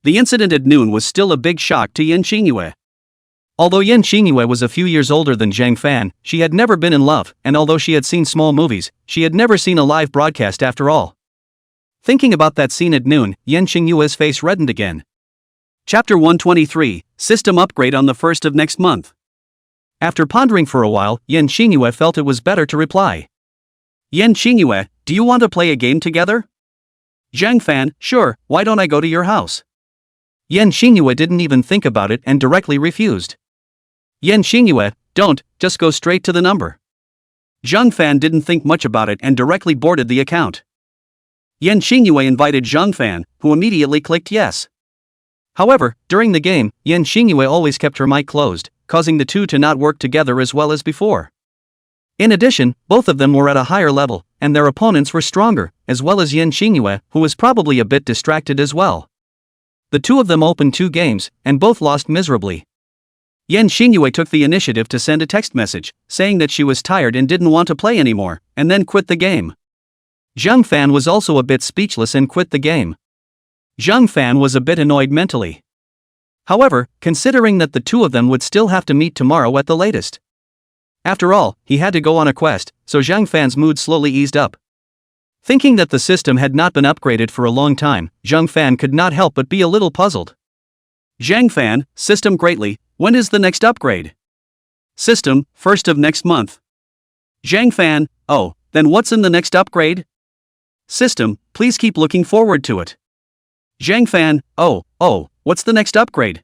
The incident at noon was still a big shock to Yan Xingyue. Although Yan Xingyue was a few years older than Zhang Fan, she had never been in love, and although she had seen small movies, she had never seen a live broadcast after all. Thinking about that scene at noon, Yan Xingyue's face reddened again. Chapter 123, System Upgrade on the 1st of next month. After pondering for a while, Yan Xingyue felt it was better to reply. Yan Xingyue, do you want to play a game together? Zhang Fan, sure, why don't I go to your house? Yan Xingyue didn't even think about it and directly refused. Yan Xingyue, don't, just go straight to the number. Zhang Fan didn't think much about it and directly boarded the account. Yan Xingyue invited Zhang Fan, who immediately clicked yes. However, during the game, Yan Xingyue always kept her mic closed, causing the two to not work together as well as before. In addition, both of them were at a higher level, and their opponents were stronger, as well as Yan Xingyue, who was probably a bit distracted as well. The two of them opened 2 games, and both lost miserably. Yan Xingyue took the initiative to send a text message, saying that she was tired and didn't want to play anymore, and then quit the game. Zhang Fan was also a bit speechless and quit the game. Zhang Fan was a bit annoyed mentally. However, considering that the two of them would still have to meet tomorrow at the latest. After all, he had to go on a quest, so Zhang Fan's mood slowly eased up. Thinking that the system had not been upgraded for a long time, Zhang Fan could not help but be a little puzzled. Zhang Fan, system greatly, when is the next upgrade? System, 1st of next month. Zhang Fan, oh, then what's in the next upgrade? System, please keep looking forward to it. Zhang Fan, oh, what's the next upgrade?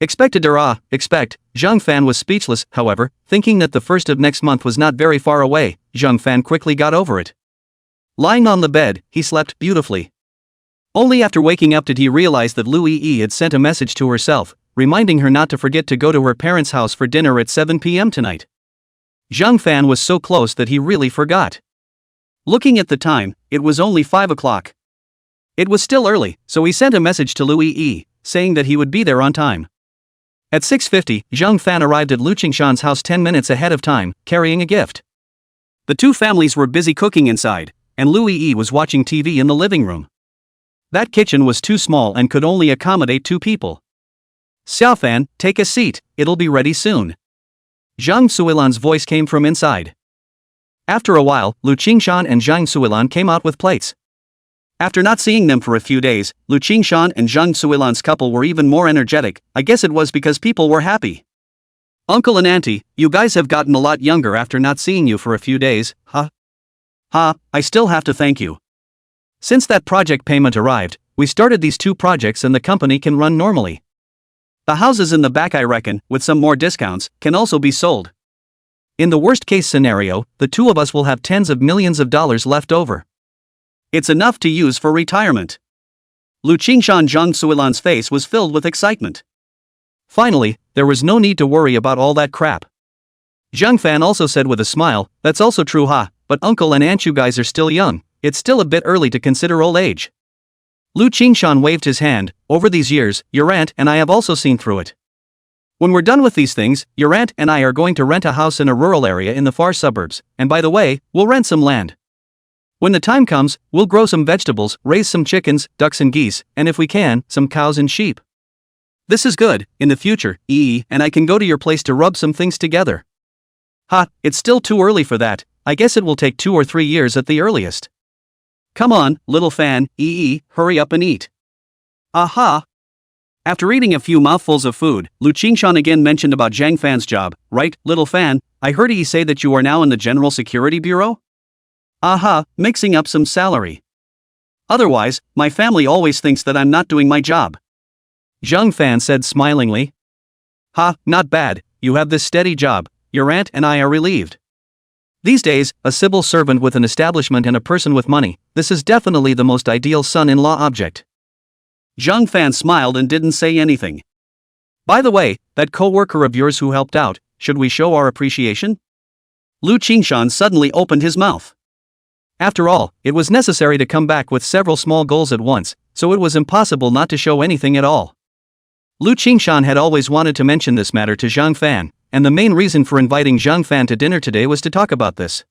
Expect. Zhang Fan was speechless, however, thinking that the 1st of next month was not very far away. Zhang Fan quickly got over it. Lying on the bed, he slept beautifully. Only after waking up did he realize that Lu Yi had sent a message to herself, reminding her not to forget to go to her parents' house for dinner at 7 p.m. tonight. Zhang Fan was so close that he really forgot. Looking at the time, it was only 5 o'clock. It was still early, so he sent a message to Lu Yi, saying that he would be there on time. At 6:50, Zhang Fan arrived at Lu Qingshan's house 10 minutes ahead of time, carrying a gift. The two families were busy cooking inside, and Lu Yi was watching TV in the living room. That kitchen was too small and could only accommodate 2 people. Xiaofan, take a seat, it'll be ready soon. Zhang Suilan's voice came from inside. After a while, Lu Qingshan and Zhang Suilan came out with plates. After not seeing them for a few days, Lu Qingshan and Zhang Suilan's couple were even more energetic. I guess it was because people were happy. Uncle and Auntie, you guys have gotten a lot younger after not seeing you for a few days, huh? I still have to thank you. Since that project payment arrived, we started these 2 projects and the company can run normally. The houses in the back, I reckon, with some more discounts, can also be sold. In the worst case scenario, the 2 of us will have tens of millions of dollars left over. It's enough to use for retirement. Lu Qingshan Zhang Suilan's face was filled with excitement. Finally, there was no need to worry about all that crap. Zhang Fan also said with a smile, that's also true, but uncle and aunt, you guys are still young, it's still a bit early to consider old age. Lu Qingshan waved his hand, over these years, your aunt and I have also seen through it. When we're done with these things, your aunt and I are going to rent a house in a rural area in the far suburbs, and by the way, we'll rent some land. When the time comes, we'll grow some vegetables, raise some chickens, ducks and geese, and if we can, some cows and sheep. This is good. In the future, and I can go to your place to rub some things together. It's still too early for that, I guess it will take 2 or 3 years at the earliest. Come on, little fan, hurry up and eat. After eating a few mouthfuls of food, Lu Qingshan again mentioned about Zhang Fan's job. Right, little fan, I heard he say that you are now in the General Security Bureau? Mixing up some salary. Otherwise, my family always thinks that I'm not doing my job. Zhang Fan said smilingly. Not bad, you have this steady job, your aunt and I are relieved. These days, a civil servant with an establishment and a person with money, this is definitely the most ideal son-in-law object. Zhang Fan smiled and didn't say anything. By the way, that co-worker of yours who helped out, should we show our appreciation? Lu Qingshan suddenly opened his mouth. After all, it was necessary to come back with several small goals at once, so it was impossible not to show anything at all. Lu Qingshan had always wanted to mention this matter to Zhang Fan, and the main reason for inviting Zhang Fan to dinner today was to talk about this.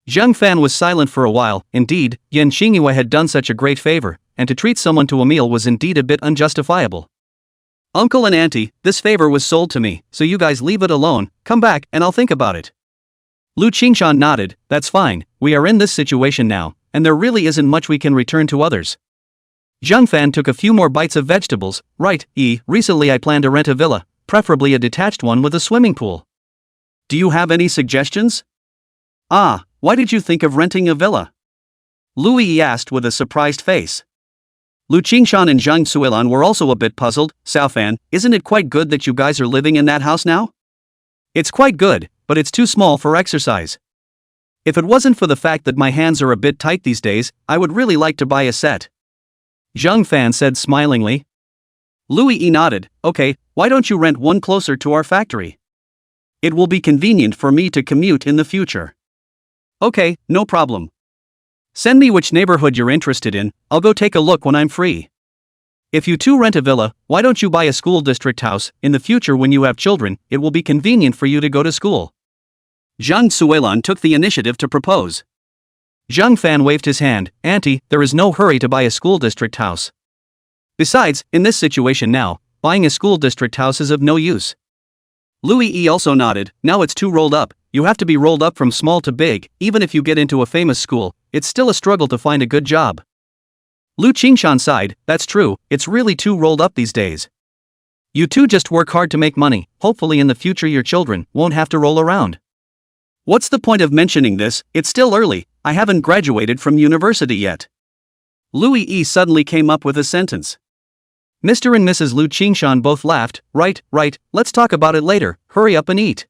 Zhang Fan was silent for a while. Indeed, Yan Xingyue had done such a great favor, and to treat someone to a meal was indeed a bit unjustifiable. Uncle and Auntie, this favor was sold to me, so you guys leave it alone, come back and I'll think about it. Lu Qingshan nodded, that's fine, we are in this situation now, and there really isn't much we can return to others. Zhang Fan took a few more bites of vegetables. Right, recently I plan to rent a villa, preferably a detached one with a swimming pool. Do you have any suggestions? Why did you think of renting a villa? Lu Yi asked with a surprised face. Lu Qingshan and Zhang Suilan were also a bit puzzled. Xiaofan, isn't it quite good that you guys are living in that house now? It's quite good, but it's too small for exercise. If it wasn't for the fact that my hands are a bit tight these days, I would really like to buy a set. Zhang Fan said smilingly. Lu Yi nodded, okay, why don't you rent one closer to our factory? It will be convenient for me to commute in the future. Okay, no problem. Send me which neighborhood you're interested in, I'll go take a look when I'm free. If you two rent a villa, why don't you buy a school district house? In the future when you have children, it will be convenient for you to go to school. Zhang Suilan took the initiative to propose. Zhang Fan waved his hand, Auntie, there is no hurry to buy a school district house. Besides, in this situation now, buying a school district house is of no use. Lu Yi also nodded, now it's too rolled up, you have to be rolled up from small to big, even if you get into a famous school, it's still a struggle to find a good job. Lu Qingshan sighed, that's true, it's really too rolled up these days. You two just work hard to make money, hopefully in the future your children won't have to roll around. What's the point of mentioning this, it's still early, I haven't graduated from university yet. Lu Yi suddenly came up with a sentence. Mr. and Mrs. Lu Qingshan both laughed, right, let's talk about it later, hurry up and eat.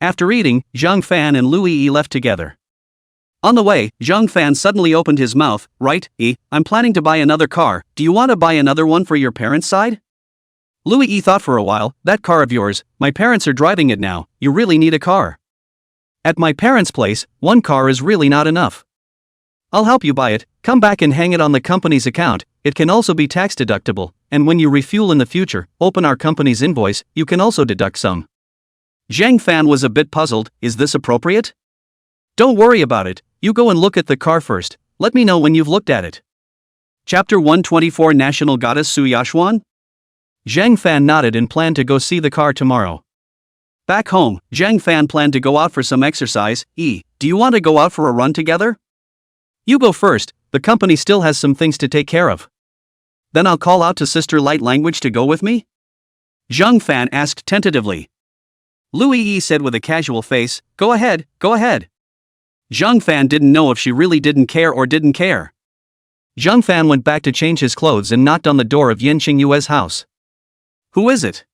After eating, Zhang Fan and Lu Yi left together. On the way, Zhang Fan suddenly opened his mouth, right, I'm planning to buy another car, do you want to buy another one for your parents' side? Lu Yi thought for a while, that car of yours, my parents are driving it now, you really need a car. At my parents' place, one car is really not enough. I'll help you buy it, come back and hang it on the company's account, it can also be tax deductible, and when you refuel in the future, open our company's invoice, you can also deduct some. Zhang Fan was a bit puzzled. Is this appropriate? Don't worry about it, you go and look at the car first, let me know when you've looked at it. Chapter 124 National Goddess Su Yashuan? Zhang Fan nodded and planned to go see the car tomorrow. Back home, Zhang Fan planned to go out for some exercise. Do you want to go out for a run together? You go first, the company still has some things to take care of. Then I'll call out to Sister Light Language to go with me? Zhang Fan asked tentatively. Lu Yi said with a casual face, go ahead, go ahead. Zhang Fan didn't know if she really didn't care or didn't care. Zhang Fan went back to change his clothes and knocked on the door of Yen Qingyue's house. Who is it?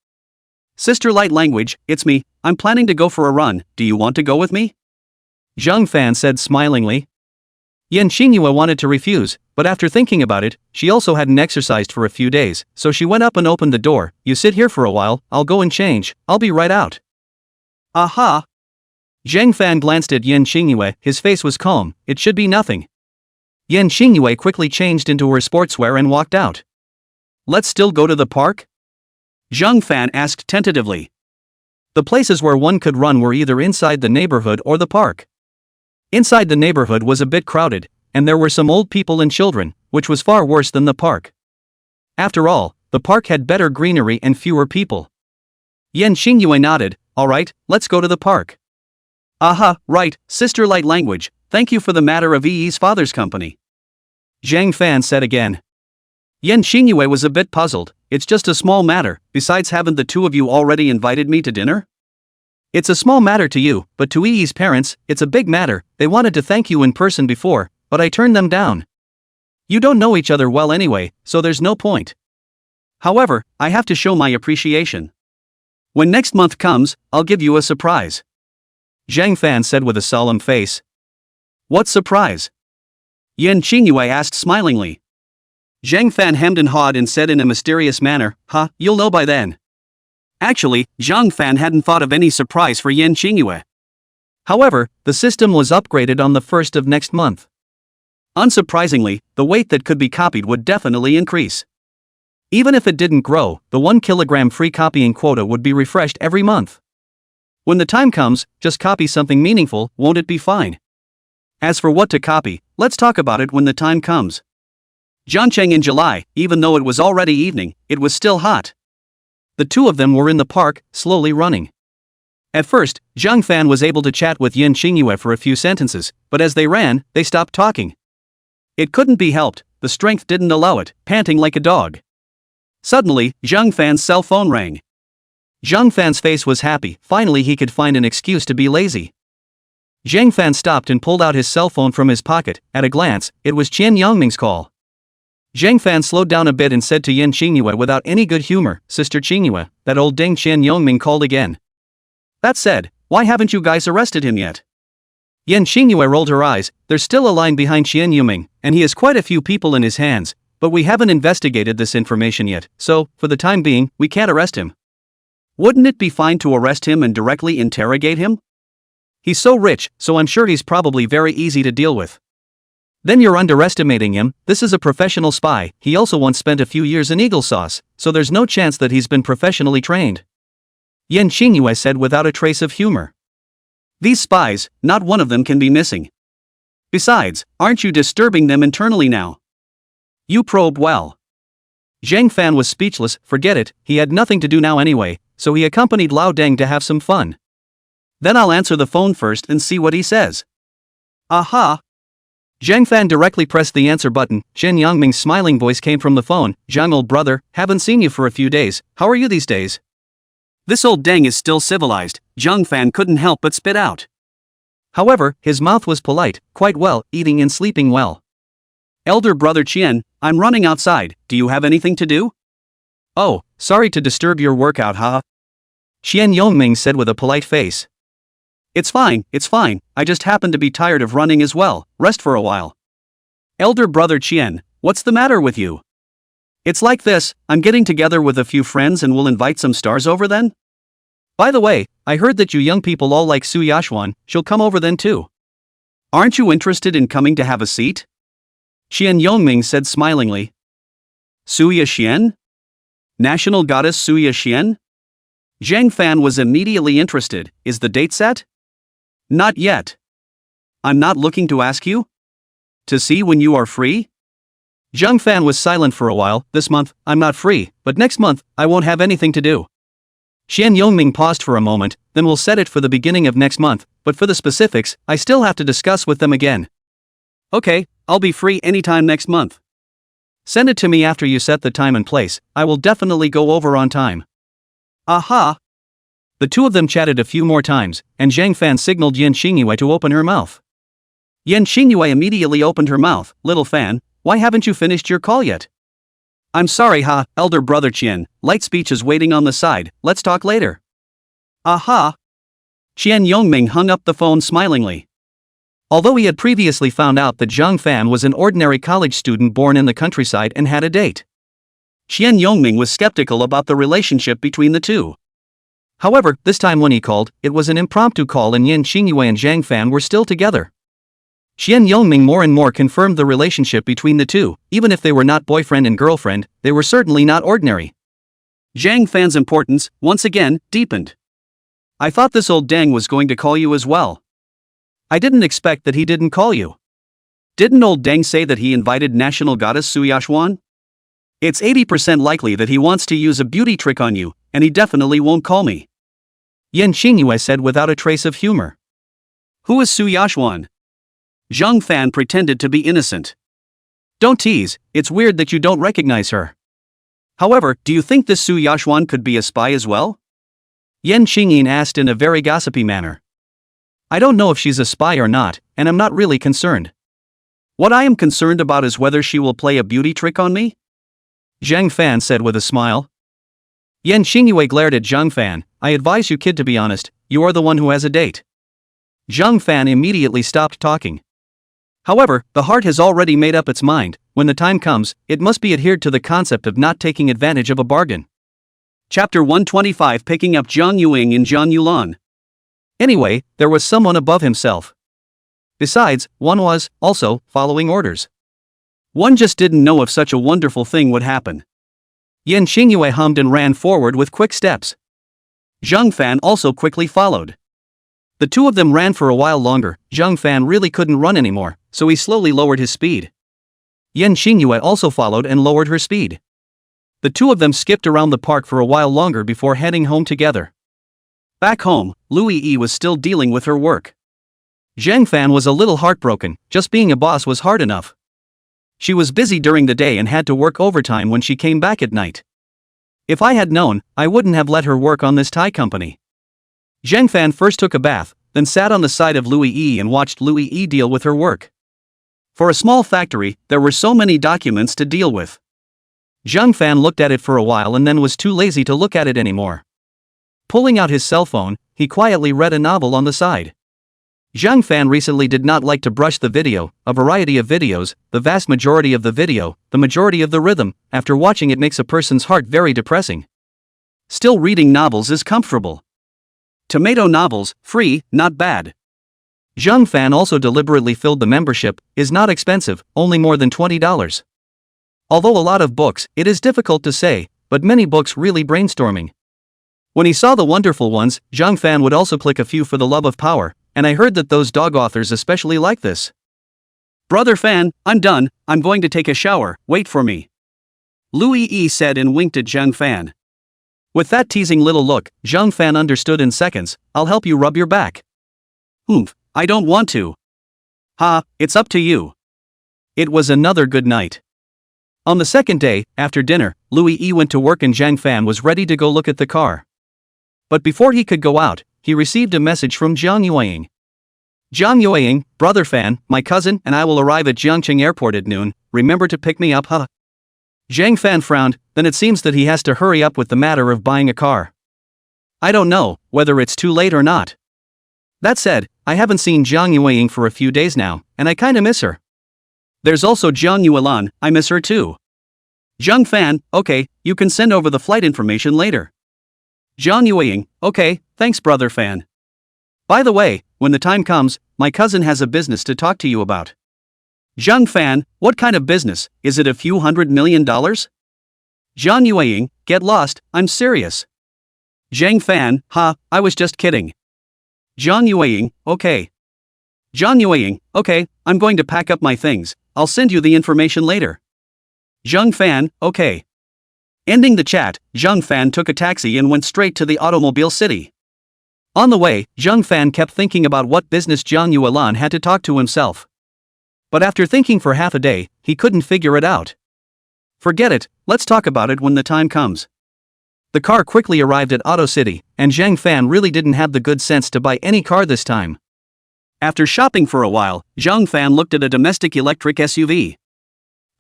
Sister Light Language, it's me, I'm planning to go for a run, do you want to go with me? Zhang Fan said smilingly. Yen Qingyue wanted to refuse, but after thinking about it, she also hadn't exercised for a few days, so she went up and opened the door. You sit here for a while, I'll go and change, I'll be right out. Aha! Zhang Fan glanced at Yen Qingyue, his face was calm, it should be nothing. Yen Qingyue quickly changed into her sportswear and walked out. Let's still go to the park? Zhang Fan asked tentatively. The places where one could run were either inside the neighborhood or the park. Inside the neighborhood was a bit crowded, and there were some old people and children, which was far worse than the park. After all, the park had better greenery and fewer people. Yen Qingyue nodded. Alright, let's go to the park. Aha, right, Sister Light Language, thank you for the matter of Yi's father's company. Zhang Fan said again. Yen Qingyue was a bit puzzled. It's just a small matter, besides haven't the two of you already invited me to dinner? It's a small matter to you, but to Yi's parents, it's a big matter. They wanted to thank you in person before, but I turned them down. You don't know each other well anyway, so there's no point. However, I have to show my appreciation. When next month comes, I'll give you a surprise. Zhang Fan said with a solemn face. What surprise? Yen Qingyue asked smilingly. Zhang Fan hemmed and hawed and said in a mysterious manner, you'll know by then. Actually, Zhang Fan hadn't thought of any surprise for Yen Qingyue. However, the system was upgraded on the 1st of next month. Unsurprisingly, the weight that could be copied would definitely increase. Even if it didn't grow, the 1 kilogram free copying quota would be refreshed every month. When the time comes, just copy something meaningful, won't it be fine? As for what to copy, let's talk about it when the time comes. Zhangcheng in July, even though it was already evening, it was still hot. The two of them were in the park, slowly running. At first, Zhang Fan was able to chat with Yen Qingyue for a few sentences, but as they ran, they stopped talking. It couldn't be helped, the strength didn't allow it, panting like a dog. Suddenly, Zhang Fan's cell phone rang. Zhang Fan's face was happy, finally he could find an excuse to be lazy. Zhang Fan stopped and pulled out his cell phone from his pocket. At a glance, it was Qian Yongming's call. Zhang Fan slowed down a bit and said to Yen Qingyue without any good humor, Sister Qingyue, that old dang Qian Yongming called again. That said, why haven't you guys arrested him yet? Yen Qingyue rolled her eyes. There's still a line behind Qian Yongming, and he has quite a few people in his hands, but we haven't investigated this information yet, so, for the time being, we can't arrest him. Wouldn't it be fine to arrest him and directly interrogate him? He's so rich, so I'm sure he's probably very easy to deal with. Then you're underestimating him. This is a professional spy. He also once spent a few years in eagle sauce, so there's no chance that he's been professionally trained. Yen Qingyue said without a trace of humor. These spies, not one of them can be missing. Besides, aren't you disturbing them internally now? You probe well. Zhang Fan was speechless. Forget it, he had nothing to do now anyway, so he accompanied Lao Deng to have some fun. Then I'll answer the phone first and see what he says. Aha! Zhang Fan directly pressed the answer button. Qian Yongming's smiling voice came from the phone. Zhang, old brother, haven't seen you for a few days, how are you these days? This old deng is still civilized, Zhang Fan couldn't help but spit out. However, his mouth was polite, quite well, eating and sleeping well. Elder brother Qian, I'm running outside, do you have anything to do? Oh, sorry to disturb your workout, haha. Qian Yongming said with a polite face. It's fine, I just happen to be tired of running as well, rest for a while. Elder brother Qian, what's the matter with you? It's like this, I'm getting together with a few friends and we'll invite some stars over then? By the way, I heard that you young people all like Su Yashuan, she'll come over then too. Aren't you interested in coming to have a seat? Qian Yongming said smilingly. Suya Xian? National goddess Suya Xian? Zhang Fan was immediately interested. Is the date set? Not yet. I'm not looking to ask you? To see when you are free? Zhang Fan was silent for a while. This month, I'm not free, but next month, I won't have anything to do. Xian Yongming paused for a moment, then we'll set it for the beginning of next month, but for the specifics, I still have to discuss with them again. Okay, I'll be free anytime next month. Send it to me after you set the time and place. I will definitely go over on time. Aha! The two of them chatted a few more times, and Zhang Fan signaled Yan Xingyue to open her mouth. Yan Xingyue immediately opened her mouth. Little Fan, why haven't you finished your call yet? I'm sorry, elder brother Qian, light speech is waiting on the side, let's talk later. Aha! Qian Yongming hung up the phone smilingly. Although he had previously found out that Zhang Fan was an ordinary college student born in the countryside and had a date, Qian Yongming was skeptical about the relationship between the two. However, this time when he called, it was an impromptu call and Yan Xingyue and Zhang Fan were still together. Qian Yongming more and more confirmed the relationship between the two. Even if they were not boyfriend and girlfriend, they were certainly not ordinary. Zhang Fan's importance, once again, deepened. I thought this old dang was going to call you as well. I didn't expect that he didn't call you. Didn't old dang say that he invited national goddess Suyashuan? It's 80% likely that he wants to use a beauty trick on you, and he definitely won't call me. Yan Xingyue said without a trace of humor. Who is Suyashuan? Zhang Fan pretended to be innocent. Don't tease, it's weird that you don't recognize her. However, do you think this Suyashuan could be a spy as well? Yan Xingyin asked in a very gossipy manner. I don't know if she's a spy or not, and I'm not really concerned. What I am concerned about is whether she will play a beauty trick on me? Zhang Fan said with a smile. Yan Xingyue glared at Zhang Fan. I advise you, kid, to be honest, you are the one who has a date. Zhang Fan immediately stopped talking. However, the heart has already made up its mind. When the time comes, it must be adhered to the concept of not taking advantage of a bargain. Chapter 125, Picking up Zhang Yuing in Zhang Yulan. Anyway, there was someone above himself. Besides, one was, also, following orders. One just didn't know if such a wonderful thing would happen. Yan Xingyue hummed and ran forward with quick steps. Zhang Fan also quickly followed. The two of them ran for a while longer. Zhang Fan really couldn't run anymore, so he slowly lowered his speed. Yan Xingyue also followed and lowered her speed. The two of them skipped around the park for a while longer before heading home together. Back home, Louis E was still dealing with her work. Zhang Fan was a little heartbroken. Just being a boss was hard enough. She was busy during the day and had to work overtime when she came back at night. If I had known, I wouldn't have let her work on this Thai company. Zhang Fan first took a bath, then sat on the side of Louis E and watched Louis E deal with her work. For a small factory, there were so many documents to deal with. Zhang Fan looked at it for a while and then was too lazy to look at it anymore. Pulling out his cell phone, he quietly read a novel on the side. Zhang Fan recently did not like to brush the video, a variety of videos, the vast majority of the video, the majority of the rhythm. After watching it makes a person's heart very depressing. Still, reading novels is comfortable. Tomato novels, free, not bad. Zhang Fan also deliberately filled the membership, is not expensive, only more than $20. Although a lot of books, it is difficult to say, but many books really brainstorming. When he saw the wonderful ones, Zhang Fan would also click a few for the love of power, and I heard that those dog authors especially like this. Brother Fan, I'm done, I'm going to take a shower, wait for me. Louis E said and winked at Zhang Fan. With that teasing little look, Zhang Fan understood in seconds. I'll help you rub your back. I don't want to. It's up to you. It was another good night. On the second day, after dinner, Louis E went to work and Zhang Fan was ready to go look at the car. But before he could go out, he received a message from Zhang Yueying. Zhang Yueying, Brother Fan, my cousin and I will arrive at Jiangqing Airport at noon, remember to pick me up, huh? Zhang Fan frowned, then it seems that he has to hurry up with the matter of buying a car. I don't know whether it's too late or not. That said, I haven't seen Zhang Yueying for a few days now, and I kinda miss her. There's also Zhang Yuelan, I miss her too. Zhang Fan, okay, you can send over the flight information later. Zhang Yueying, okay, thanks Brother Fan. By the way, when the time comes, my cousin has a business to talk to you about. Zhang Fan, what kind of business, is it a few $100 million? Zhang Yueying, get lost, I'm serious. Zhang Fan, I was just kidding. Zhang Yueying, okay. Zhang Yueying, okay, I'm going to pack up my things, I'll send you the information later. Zhang Fan, okay. Ending the chat, Zhang Fan took a taxi and went straight to the automobile city. On the way, Zhang Fan kept thinking about what business Zhang Yuelan had to talk to himself. But after thinking for half a day, he couldn't figure it out. Forget it, let's talk about it when the time comes. The car quickly arrived at Auto City, and Zhang Fan really didn't have the good sense to buy any car this time. After shopping for a while, Zhang Fan looked at a domestic electric SUV.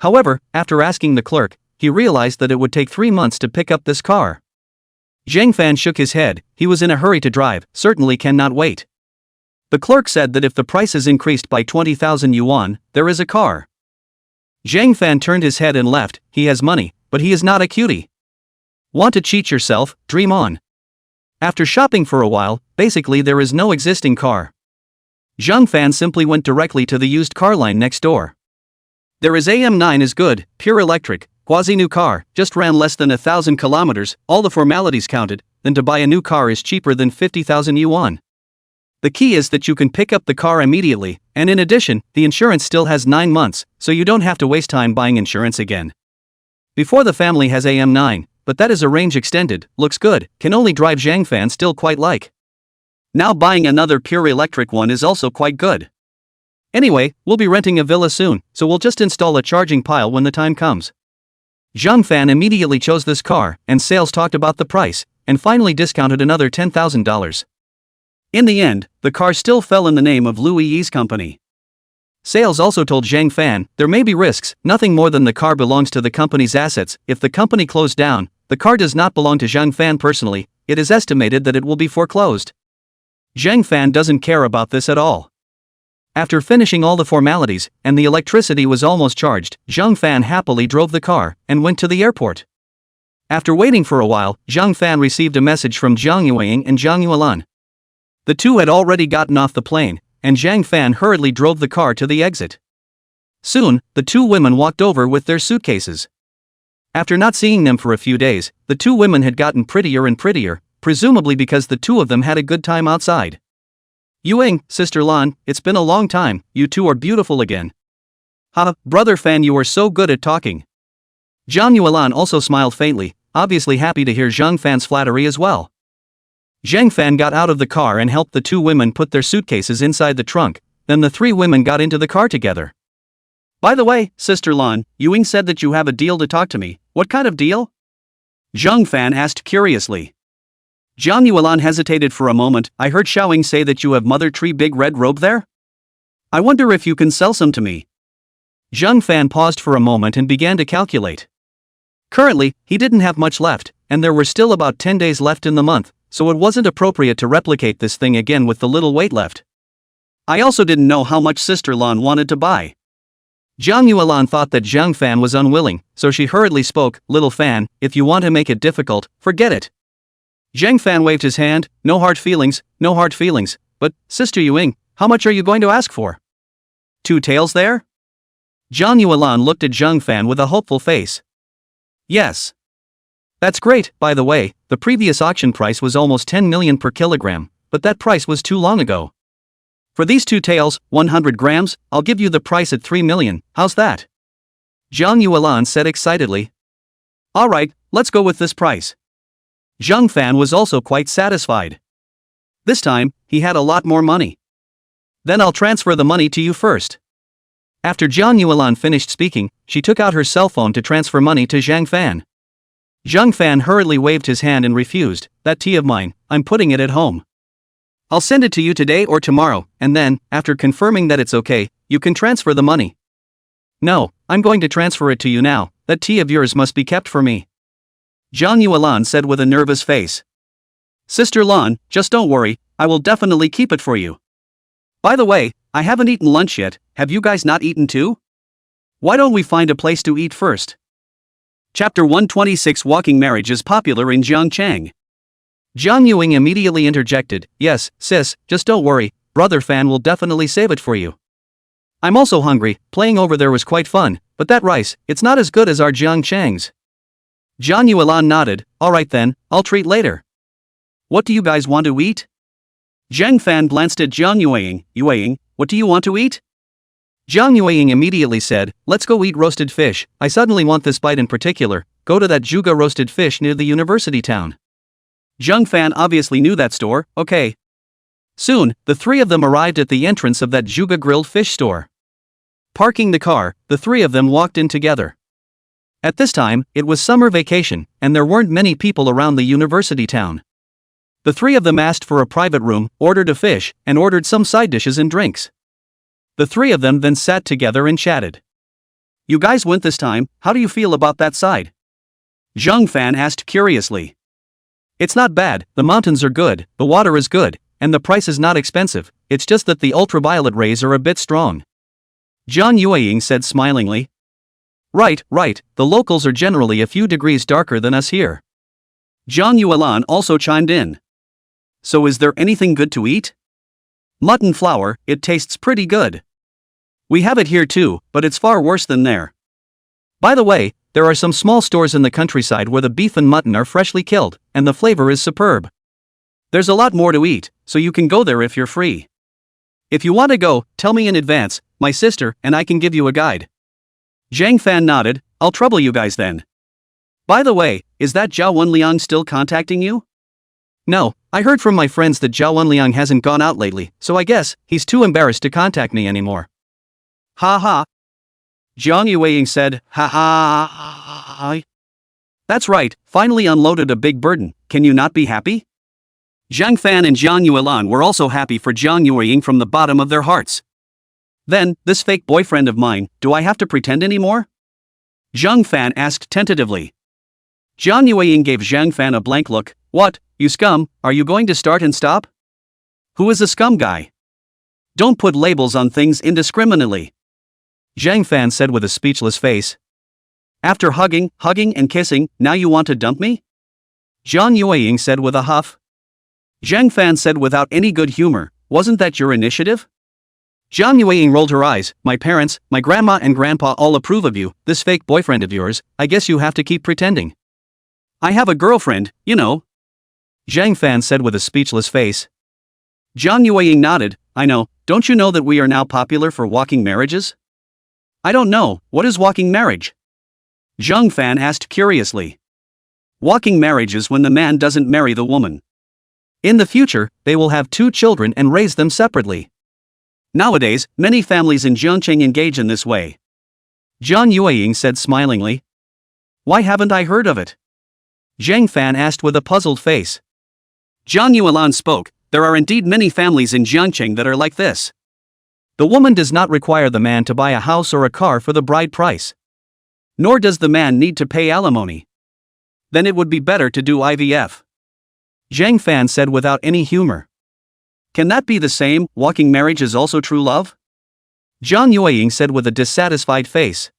However, after asking the clerk, he realized that it would take 3 months to pick up this car. Zhang Fan shook his head, he was in a hurry to drive, certainly cannot wait. The clerk said that if the price is increased by 20,000 yuan, there is a car. Zhang Fan turned his head and left, he has money, but he is not a cutie. Want to cheat yourself, dream on. After shopping for a while, basically there is no existing car. Zhang Fan simply went directly to the used car line next door. There is AM9 is good, pure electric, quasi-new car, just ran less than 1,000 kilometers, all the formalities counted, then to buy a new car is cheaper than 50,000 yuan. The key is that you can pick up the car immediately, and in addition, the insurance still has 9 months, so you don't have to waste time buying insurance again. Before the family has AM9, but that is a range extended, looks good, can only drive Zhang Fan still quite like. Now buying another pure electric one is also quite good. Anyway, we'll be renting a villa soon, so we'll just install a charging pile when the time comes. Zhang Fan immediately chose this car, and sales talked about the price, and finally discounted another $10,000. In the end, the car still fell in the name of Louis Yi's company. Sales also told Zhang Fan, there may be risks, nothing more than the car belongs to the company's assets, if the company closed down, the car does not belong to Zhang Fan personally, it is estimated that it will be foreclosed. Zhang Fan doesn't care about this at all. After finishing all the formalities, and the electricity was almost charged, Zhang Fan happily drove the car, and went to the airport. After waiting for a while, Zhang Fan received a message from Zhang Yueying and Zhang Yuelan. The two had already gotten off the plane, and Zhang Fan hurriedly drove the car to the exit. Soon, the two women walked over with their suitcases. After not seeing them for a few days, the two women had gotten prettier and prettier, presumably because the two of them had a good time outside. Yuing, Sister Lan, it's been a long time, you two are beautiful again. Brother Fan, you are so good at talking. Zhang Yuelan also smiled faintly, obviously happy to hear Zhang Fan's flattery as well. Zhang Fan got out of the car and helped the two women put their suitcases inside the trunk, then the three women got into the car together. By the way, Sister Lan, Yuing said that you have a deal to talk to me, what kind of deal? Zhang Fan asked curiously. Zhang Yuelan hesitated for a moment, I heard Xiaoying say that you have Mother Tree Big Red Robe there? I wonder if you can sell some to me. Zhang Fan paused for a moment and began to calculate. Currently, he didn't have much left, and there were still about 10 days left in the month, so it wasn't appropriate to replicate this thing again with the little weight left. I also didn't know how much Sister Lan wanted to buy. Zhang Yuelan thought that Zhang Fan was unwilling, so she hurriedly spoke, Little Fan, if you want to make it difficult, forget it. Zhang Fan waved his hand, no hard feelings, but, Sister Yuing, how much are you going to ask for? 2 taels there? Zhang Yuelan looked at Zhang Fan with a hopeful face. Yes. That's great, by the way, the previous auction price was almost 10 million per kilogram, but that price was too long ago. For these 2 taels, 100 grams, I'll give you the price at 3 million, how's that? Zhang Yuelan said excitedly. Alright, let's go with this price. Zhang Fan was also quite satisfied. This time, he had a lot more money. Then I'll transfer the money to you first. After Zhang Yuelan finished speaking, she took out her cell phone to transfer money to Zhang Fan. Zhang Fan hurriedly waved his hand and refused, that tea of mine, I'm putting it at home. I'll send it to you today or tomorrow, and then, after confirming that it's okay, you can transfer the money. No, I'm going to transfer it to you now, that tea of yours must be kept for me. Zhang Yuelan said with a nervous face. Sister Lan, just don't worry, I will definitely keep it for you. By the way, I haven't eaten lunch yet, have you guys not eaten too? Why don't we find a place to eat first? Chapter 126 Walking Marriage is popular in Jiangchang. Zhang Yuing immediately interjected, yes, sis, just don't worry, Brother Fan will definitely save it for you. I'm also hungry, playing over there was quite fun, but that rice, it's not as good as our Jiangchang's. Zhang Yuan nodded. Alright then, I'll treat later. What do you guys want to eat? Zhang Fan glanced at Jiang Yueying. Yueying, what do you want to eat? Jiang Yueying immediately said, let's go eat roasted fish. I suddenly want this bite in particular. Go to that Juga roasted fish near the university town. Zhang Fan obviously knew that store. Okay. Soon, the three of them arrived at the entrance of that Juga grilled fish store. Parking the car, the three of them walked in together. At this time, it was summer vacation, and there weren't many people around the university town. The three of them asked for a private room, ordered a fish, and ordered some side dishes and drinks. The three of them then sat together and chatted. You guys went this time, how do you feel about that side? Zhang Fan asked curiously. It's not bad, the mountains are good, the water is good, and the price is not expensive, it's just that the ultraviolet rays are a bit strong. Jiang Yueying said smilingly. Right, the locals are generally a few degrees darker than us here. Zhang Yuelan also chimed in. So is there anything good to eat? Mutton flour, it tastes pretty good. We have it here too, but it's far worse than there. By the way, there are some small stores in the countryside where the beef and mutton are freshly killed, and the flavor is superb. There's a lot more to eat, so you can go there if you're free. If you want to go, tell me in advance, my sister, and I can give you a guide. Zhang Fan nodded. I'll trouble you guys then. By the way, is that Zhao Wenliang still contacting you? No, I heard from my friends that Zhao Wenliang hasn't gone out lately, so I guess he's too embarrassed to contact me anymore. Ha ha. Jiang Yueying said, ha ha ha. That's right, finally unloaded a big burden, can you not be happy? Zhang Fan and Jiang Yuelan were also happy for Jiang Yueying from the bottom of their hearts. Then, this fake boyfriend of mine, do I have to pretend anymore? Zhang Fan asked tentatively. Jiang Yueying gave Zhang Fan a blank look. What, you scum, are you going to start and stop? Who is a scum guy? Don't put labels on things indiscriminately. Zhang Fan said with a speechless face. After hugging and kissing, now you want to dump me? Jiang Yueying said with a huff. Zhang Fan said without any good humor, wasn't that your initiative? Jiang Yueying rolled her eyes. My parents, my grandma and grandpa all approve of you, this fake boyfriend of yours, I guess you have to keep pretending. I have a girlfriend, you know. Zhang Fan said with a speechless face. Jiang Yueying nodded. I know, don't you know that we are now popular for walking marriages? I don't know, what is walking marriage? Zhang Fan asked curiously. Walking marriage is when the man doesn't marry the woman. In the future, they will have 2 children and raise them separately. Nowadays, many families in Jiangcheng engage in this way. Jiang Yueying said smilingly. Why haven't I heard of it? Zhang Fan asked with a puzzled face. Jiang Yuelan spoke. There are indeed many families in Jiangcheng that are like this. The woman does not require the man to buy a house or a car for the bride price. Nor does the man need to pay alimony. Then it would be better to do IVF. Zhang Fan said without any humor. Can that be the same? Walking marriage is also true love? Jiang Yueying said with a dissatisfied face.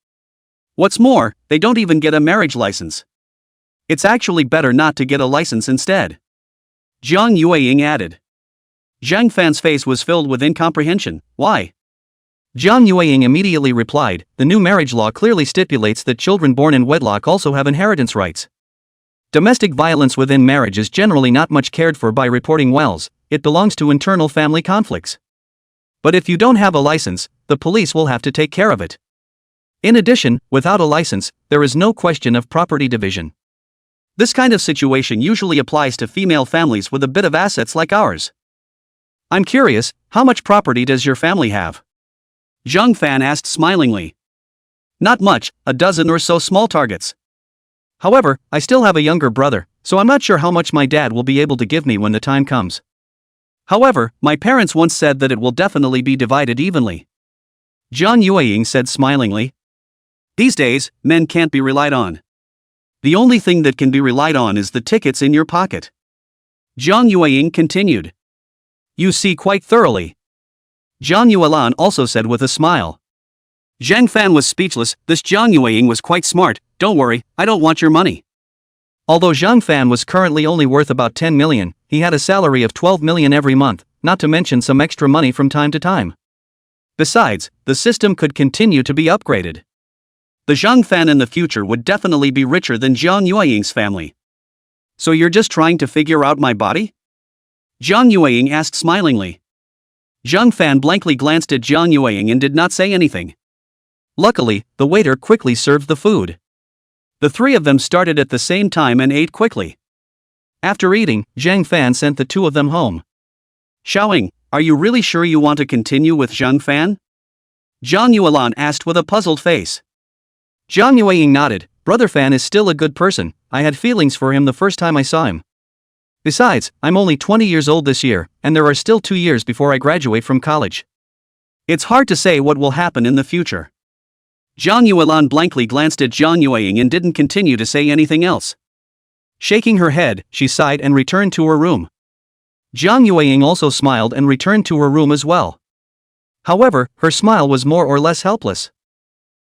What's more, they don't even get a marriage license. It's actually better not to get a license instead. Jiang Yueying added. Zhang Fan's face was filled with incomprehension. Why? Jiang Yueying immediately replied, the new marriage law clearly stipulates that children born in wedlock also have inheritance rights. Domestic violence within marriage is generally not much cared for by reporting wells, it belongs to internal family conflicts. But if you don't have a license, the police will have to take care of it. In addition, without a license, there is no question of property division. This kind of situation usually applies to female families with a bit of assets like ours. I'm curious, how much property does your family have? Zhang Fan asked smilingly. Not much, a dozen or so small targets. However, I still have a younger brother, so I'm not sure how much my dad will be able to give me when the time comes. However, my parents once said that it will definitely be divided evenly. Jiang Yueying said smilingly. These days, men can't be relied on. The only thing that can be relied on is the tickets in your pocket. Jiang Yueying continued. You see quite thoroughly. Jiang Yuelan also said with a smile. Zhang Fan was speechless. This Jiang Yueying was quite smart. Don't worry, I don't want your money. Although Zhang Fan was currently only worth about 10 million, he had a salary of 12 million every month, not to mention some extra money from time to time. Besides, the system could continue to be upgraded. The Zhang fan in the future would definitely be richer than Jiang Yueying's family. So you're just trying to figure out my body? Jiang Yueying asked smilingly. Zhang fan blankly glanced at Jiang Yueying and did not say anything. Luckily, the waiter quickly served the food. The three of them started at the same time and ate quickly. After eating, Zhang fan sent the two of them home. Xiaoying, are you really sure you want to continue with Zhang fan? Zhang Yuelan asked with a puzzled face. Jiang Yueying nodded. Brother Fan is still a good person. I had feelings for him the first time I saw him. Besides, I'm only 20 years old this year, and there are still 2 years before I graduate from college. It's hard to say what will happen in the future. Zhang Yuelan blankly glanced at Jiang Yueying and didn't continue to say anything else. Shaking her head, she sighed and returned to her room. Jiang Yueying also smiled and returned to her room as well. However, her smile was more or less helpless.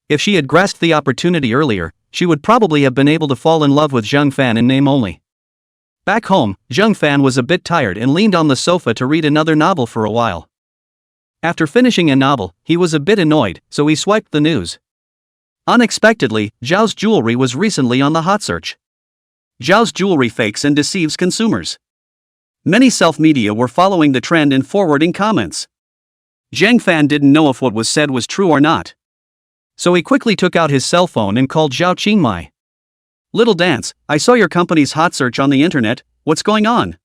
If she had grasped the opportunity earlier, she would probably have been able to fall in love with Zhang Fan in name only. Back home, Zhang Fan was a bit tired and leaned on the sofa to read another novel for a while. After finishing a novel, he was a bit annoyed, so he swiped the news. Unexpectedly, Zhao's jewelry was recently on the hot search. Zhao's jewelry fakes and deceives consumers. Many self-media were following the trend and forwarding comments. Zhang Fan didn't know if what was said was true or not. So he quickly took out his cell phone and called Zhao Qingmai. Little dance, I saw your company's hot search on the internet, what's going on?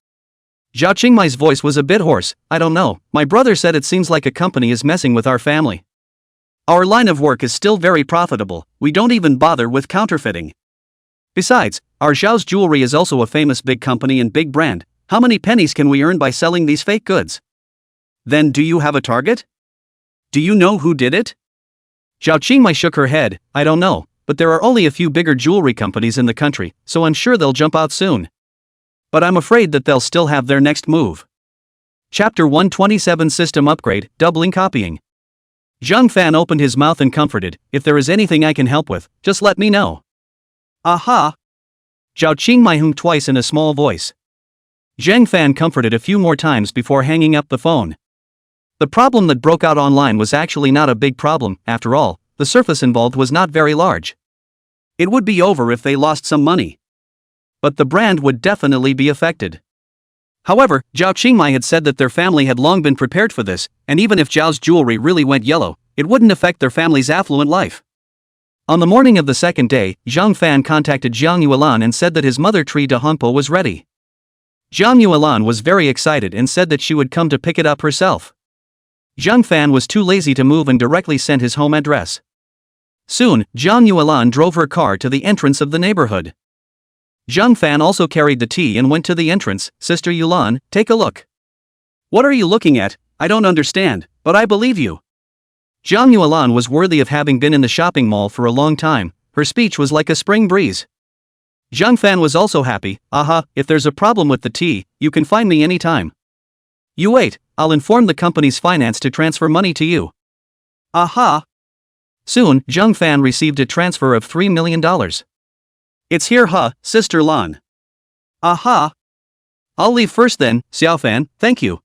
Zhao Qingmai's voice was a bit hoarse. I don't know, my brother said it seems like a company is messing with our family. Our line of work is still very profitable, we don't even bother with counterfeiting. Besides, our Zhao's jewelry is also a famous big company and big brand. How many pennies can we earn by selling these fake goods? Then do you have a target? Do you know who did it? Zhao Qingmai shook her head. I don't know, but there are only a few bigger jewelry companies in the country, so I'm sure they'll jump out soon. But I'm afraid that they'll still have their next move. Chapter 127 System Upgrade, Doubling Copying. Zhang Fan opened his mouth and comforted. If there is anything I can help with, just let me know. Aha! Zhao Qingmai hummed twice in a small voice. Zhang Fan comforted a few more times before hanging up the phone. The problem that broke out online was actually not a big problem, after all, the surface involved was not very large. It would be over if they lost some money. But the brand would definitely be affected. However, Zhao Qingmai had said that their family had long been prepared for this, and even if Zhao's jewelry really went yellow, it wouldn't affect their family's affluent life. On the morning of the second day, Zhang Fan contacted Jiang Yuelan and said that his mother tree de Hanpo was ready. Jiang Yuelan was very excited and said that she would come to pick it up herself. Zhang Fan was too lazy to move and directly sent his home address. Soon, Jiang Yuelan drove her car to the entrance of the neighborhood. Zhang Fan also carried the tea and went to the entrance. Sister Yulan, take a look. What are you looking at? I don't understand, but I believe you. Jiang Yuelan was worthy of having been in the shopping mall for a long time. Her speech was like a spring breeze. Zhang Fan was also happy. Aha, if there's a problem with the tea, you can find me anytime. You wait, I'll inform the company's finance to transfer money to you. Aha! Soon, Zhang Fan received a transfer of $3 million. It's here, Sister Lan. Aha! I'll leave first then, Xiao Fan, thank you.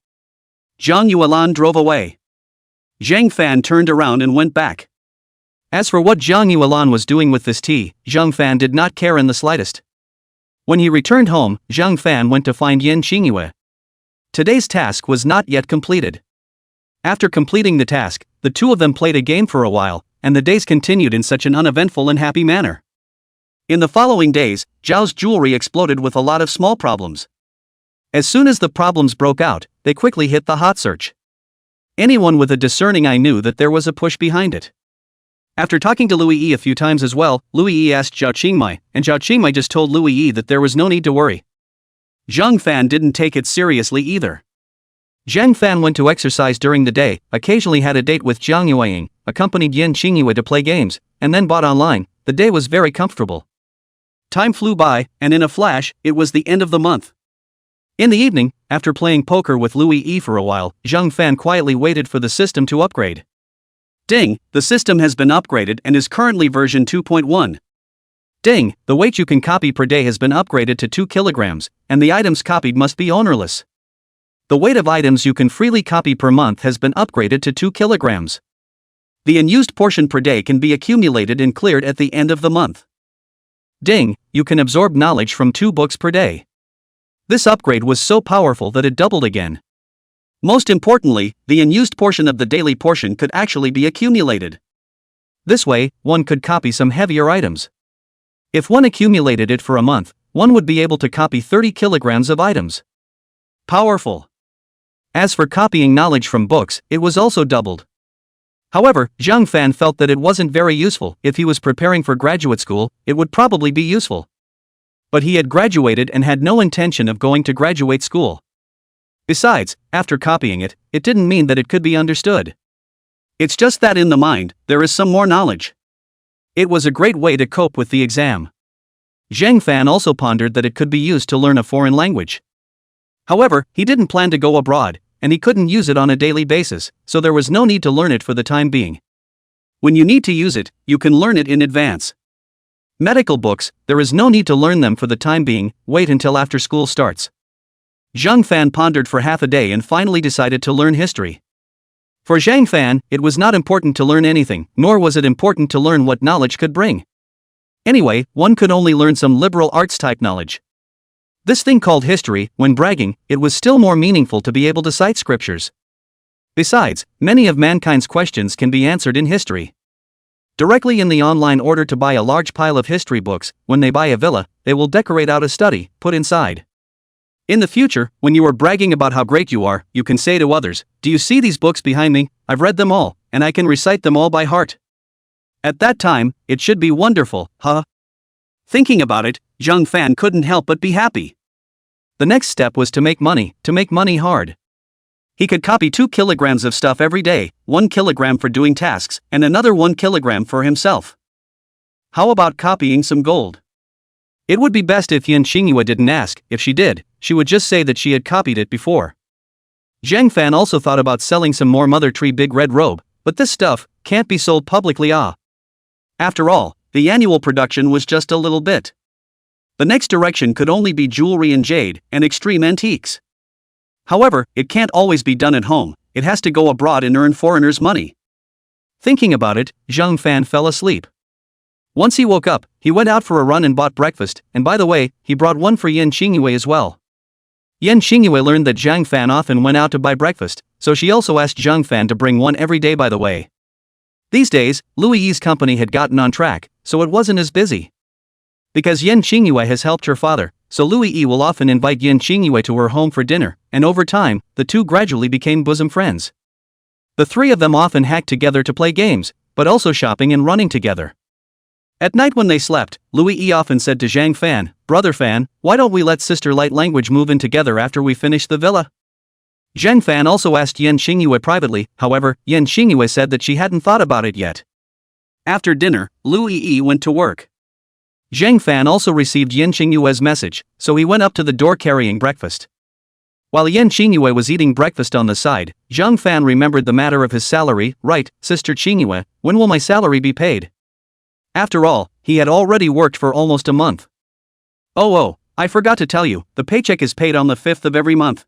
Zhang Yuelan drove away. Zhang Fan turned around and went back. As for what Zhang Yuelan was doing with this tea, Zhang Fan did not care in the slightest. When he returned home, Zhang Fan went to find Yan Qingyue. Today's task was not yet completed. After completing the task, the two of them played a game for a while, and the days continued in such an uneventful and happy manner. In the following days, Zhao's jewelry exploded with a lot of small problems. As soon as the problems broke out, they quickly hit the hot search. Anyone with a discerning eye knew that there was a push behind it. After talking to Louis Yi a few times as well, Louis Yi asked Zhao Qingmai, and Zhao Qingmai just told Louis Yi that there was no need to worry. Zhang Fan didn't take it seriously either. Zhang Fan went to exercise during the day, occasionally had a date with Jiang Yueying, accompanied Yan Qingyue to play games, and then bought online. The day was very comfortable. Time flew by, and in a flash, it was the end of the month. In the evening, after playing poker with Louis Yi for a while, Zhang Fan quietly waited for the system to upgrade. Ding, the system has been upgraded and is currently version 2.1. Ding, the weight you can copy per day has been upgraded to 2 kilograms, and the items copied must be ownerless. The weight of items you can freely copy per month has been upgraded to 2 kilograms. The unused portion per day can be accumulated and cleared at the end of the month. Ding, you can absorb knowledge from 2 books per day. This upgrade was so powerful that it doubled again. Most importantly, the unused portion of the daily portion could actually be accumulated. This way, one could copy some heavier items. If one accumulated it for a month, one would be able to copy 30 kilograms of items. Powerful. As for copying knowledge from books, it was also doubled. However, Zhang Fan felt that it wasn't very useful. If he was preparing for graduate school, it would probably be useful. But he had graduated and had no intention of going to graduate school. Besides, after copying it, it didn't mean that it could be understood. It's just that in the mind, there is some more knowledge. It was a great way to cope with the exam. Zhang Fan also pondered that it could be used to learn a foreign language. However, he didn't plan to go abroad, and he couldn't use it on a daily basis, so there was no need to learn it for the time being. When you need to use it, you can learn it in advance. Medical books, there is no need to learn them for the time being, wait until after school starts. Zhang Fan pondered for half a day and finally decided to learn history. For Zhang Fan, it was not important to learn anything, nor was it important to learn what knowledge could bring. Anyway, one could only learn some liberal arts type knowledge. This thing called history, when bragging, it was still more meaningful to be able to cite scriptures. Besides, many of mankind's questions can be answered in history. Directly in the online order to buy a large pile of history books, when they buy a villa, they will decorate out a study, put inside. In the future, when you are bragging about how great you are, you can say to others, "Do you see these books behind me? I've read them all, and I can recite them all by heart." At that time, it should be wonderful, huh? Thinking about it, Zhang Fan couldn't help but be happy. The next step was to make money hard. He could copy 2 kilograms of stuff every day, 1 kilogram for doing tasks, and another 1 kilogram for himself. How about copying some gold? It would be best if Yan Xingyue didn't ask. If she did, she would just say that she had copied it before. Zhang Fan also thought about selling some more Mother Tree Big Red Robe, but this stuff can't be sold publicly. After all, the annual production was just a little bit. The next direction could only be jewelry and jade, and extreme antiques. However, it can't always be done at home, it has to go abroad and earn foreigners' money. Thinking about it, Zhang Fan fell asleep. Once he woke up, he went out for a run and bought breakfast, and by the way, he brought one for Yan Xingyue as well. Yan Xingyue learned that Zhang Fan often went out to buy breakfast, so she also asked Zhang Fan to bring one every day. By the way, these days, Louis Yi's company had gotten on track, so it wasn't as busy. Because Yan Xingyue has helped her father, so Louis Yi will often invite Yan Xingyue to her home for dinner, and over time, the two gradually became bosom friends. The three of them often hacked together to play games, but also shopping and running together. At night when they slept, Louis Yi often said to Zhang Fan, "Brother Fan, why don't we let Sister Light Language move in together after we finish the villa?" Zhang Fan also asked Yan Xingyue privately, however, Yan Xingyue said that she hadn't thought about it yet. After dinner, Louis Yi went to work. Zhang Fan also received Yan Xingyue's message, so he went up to the door carrying breakfast. While Yan Xingyue was eating breakfast on the side, Zhang Fan remembered the matter of his salary. "Right, Sister Xingyue, when will my salary be paid?" After all, he had already worked for almost a month. Oh, I forgot to tell you, the paycheck is paid on the 5th of every month.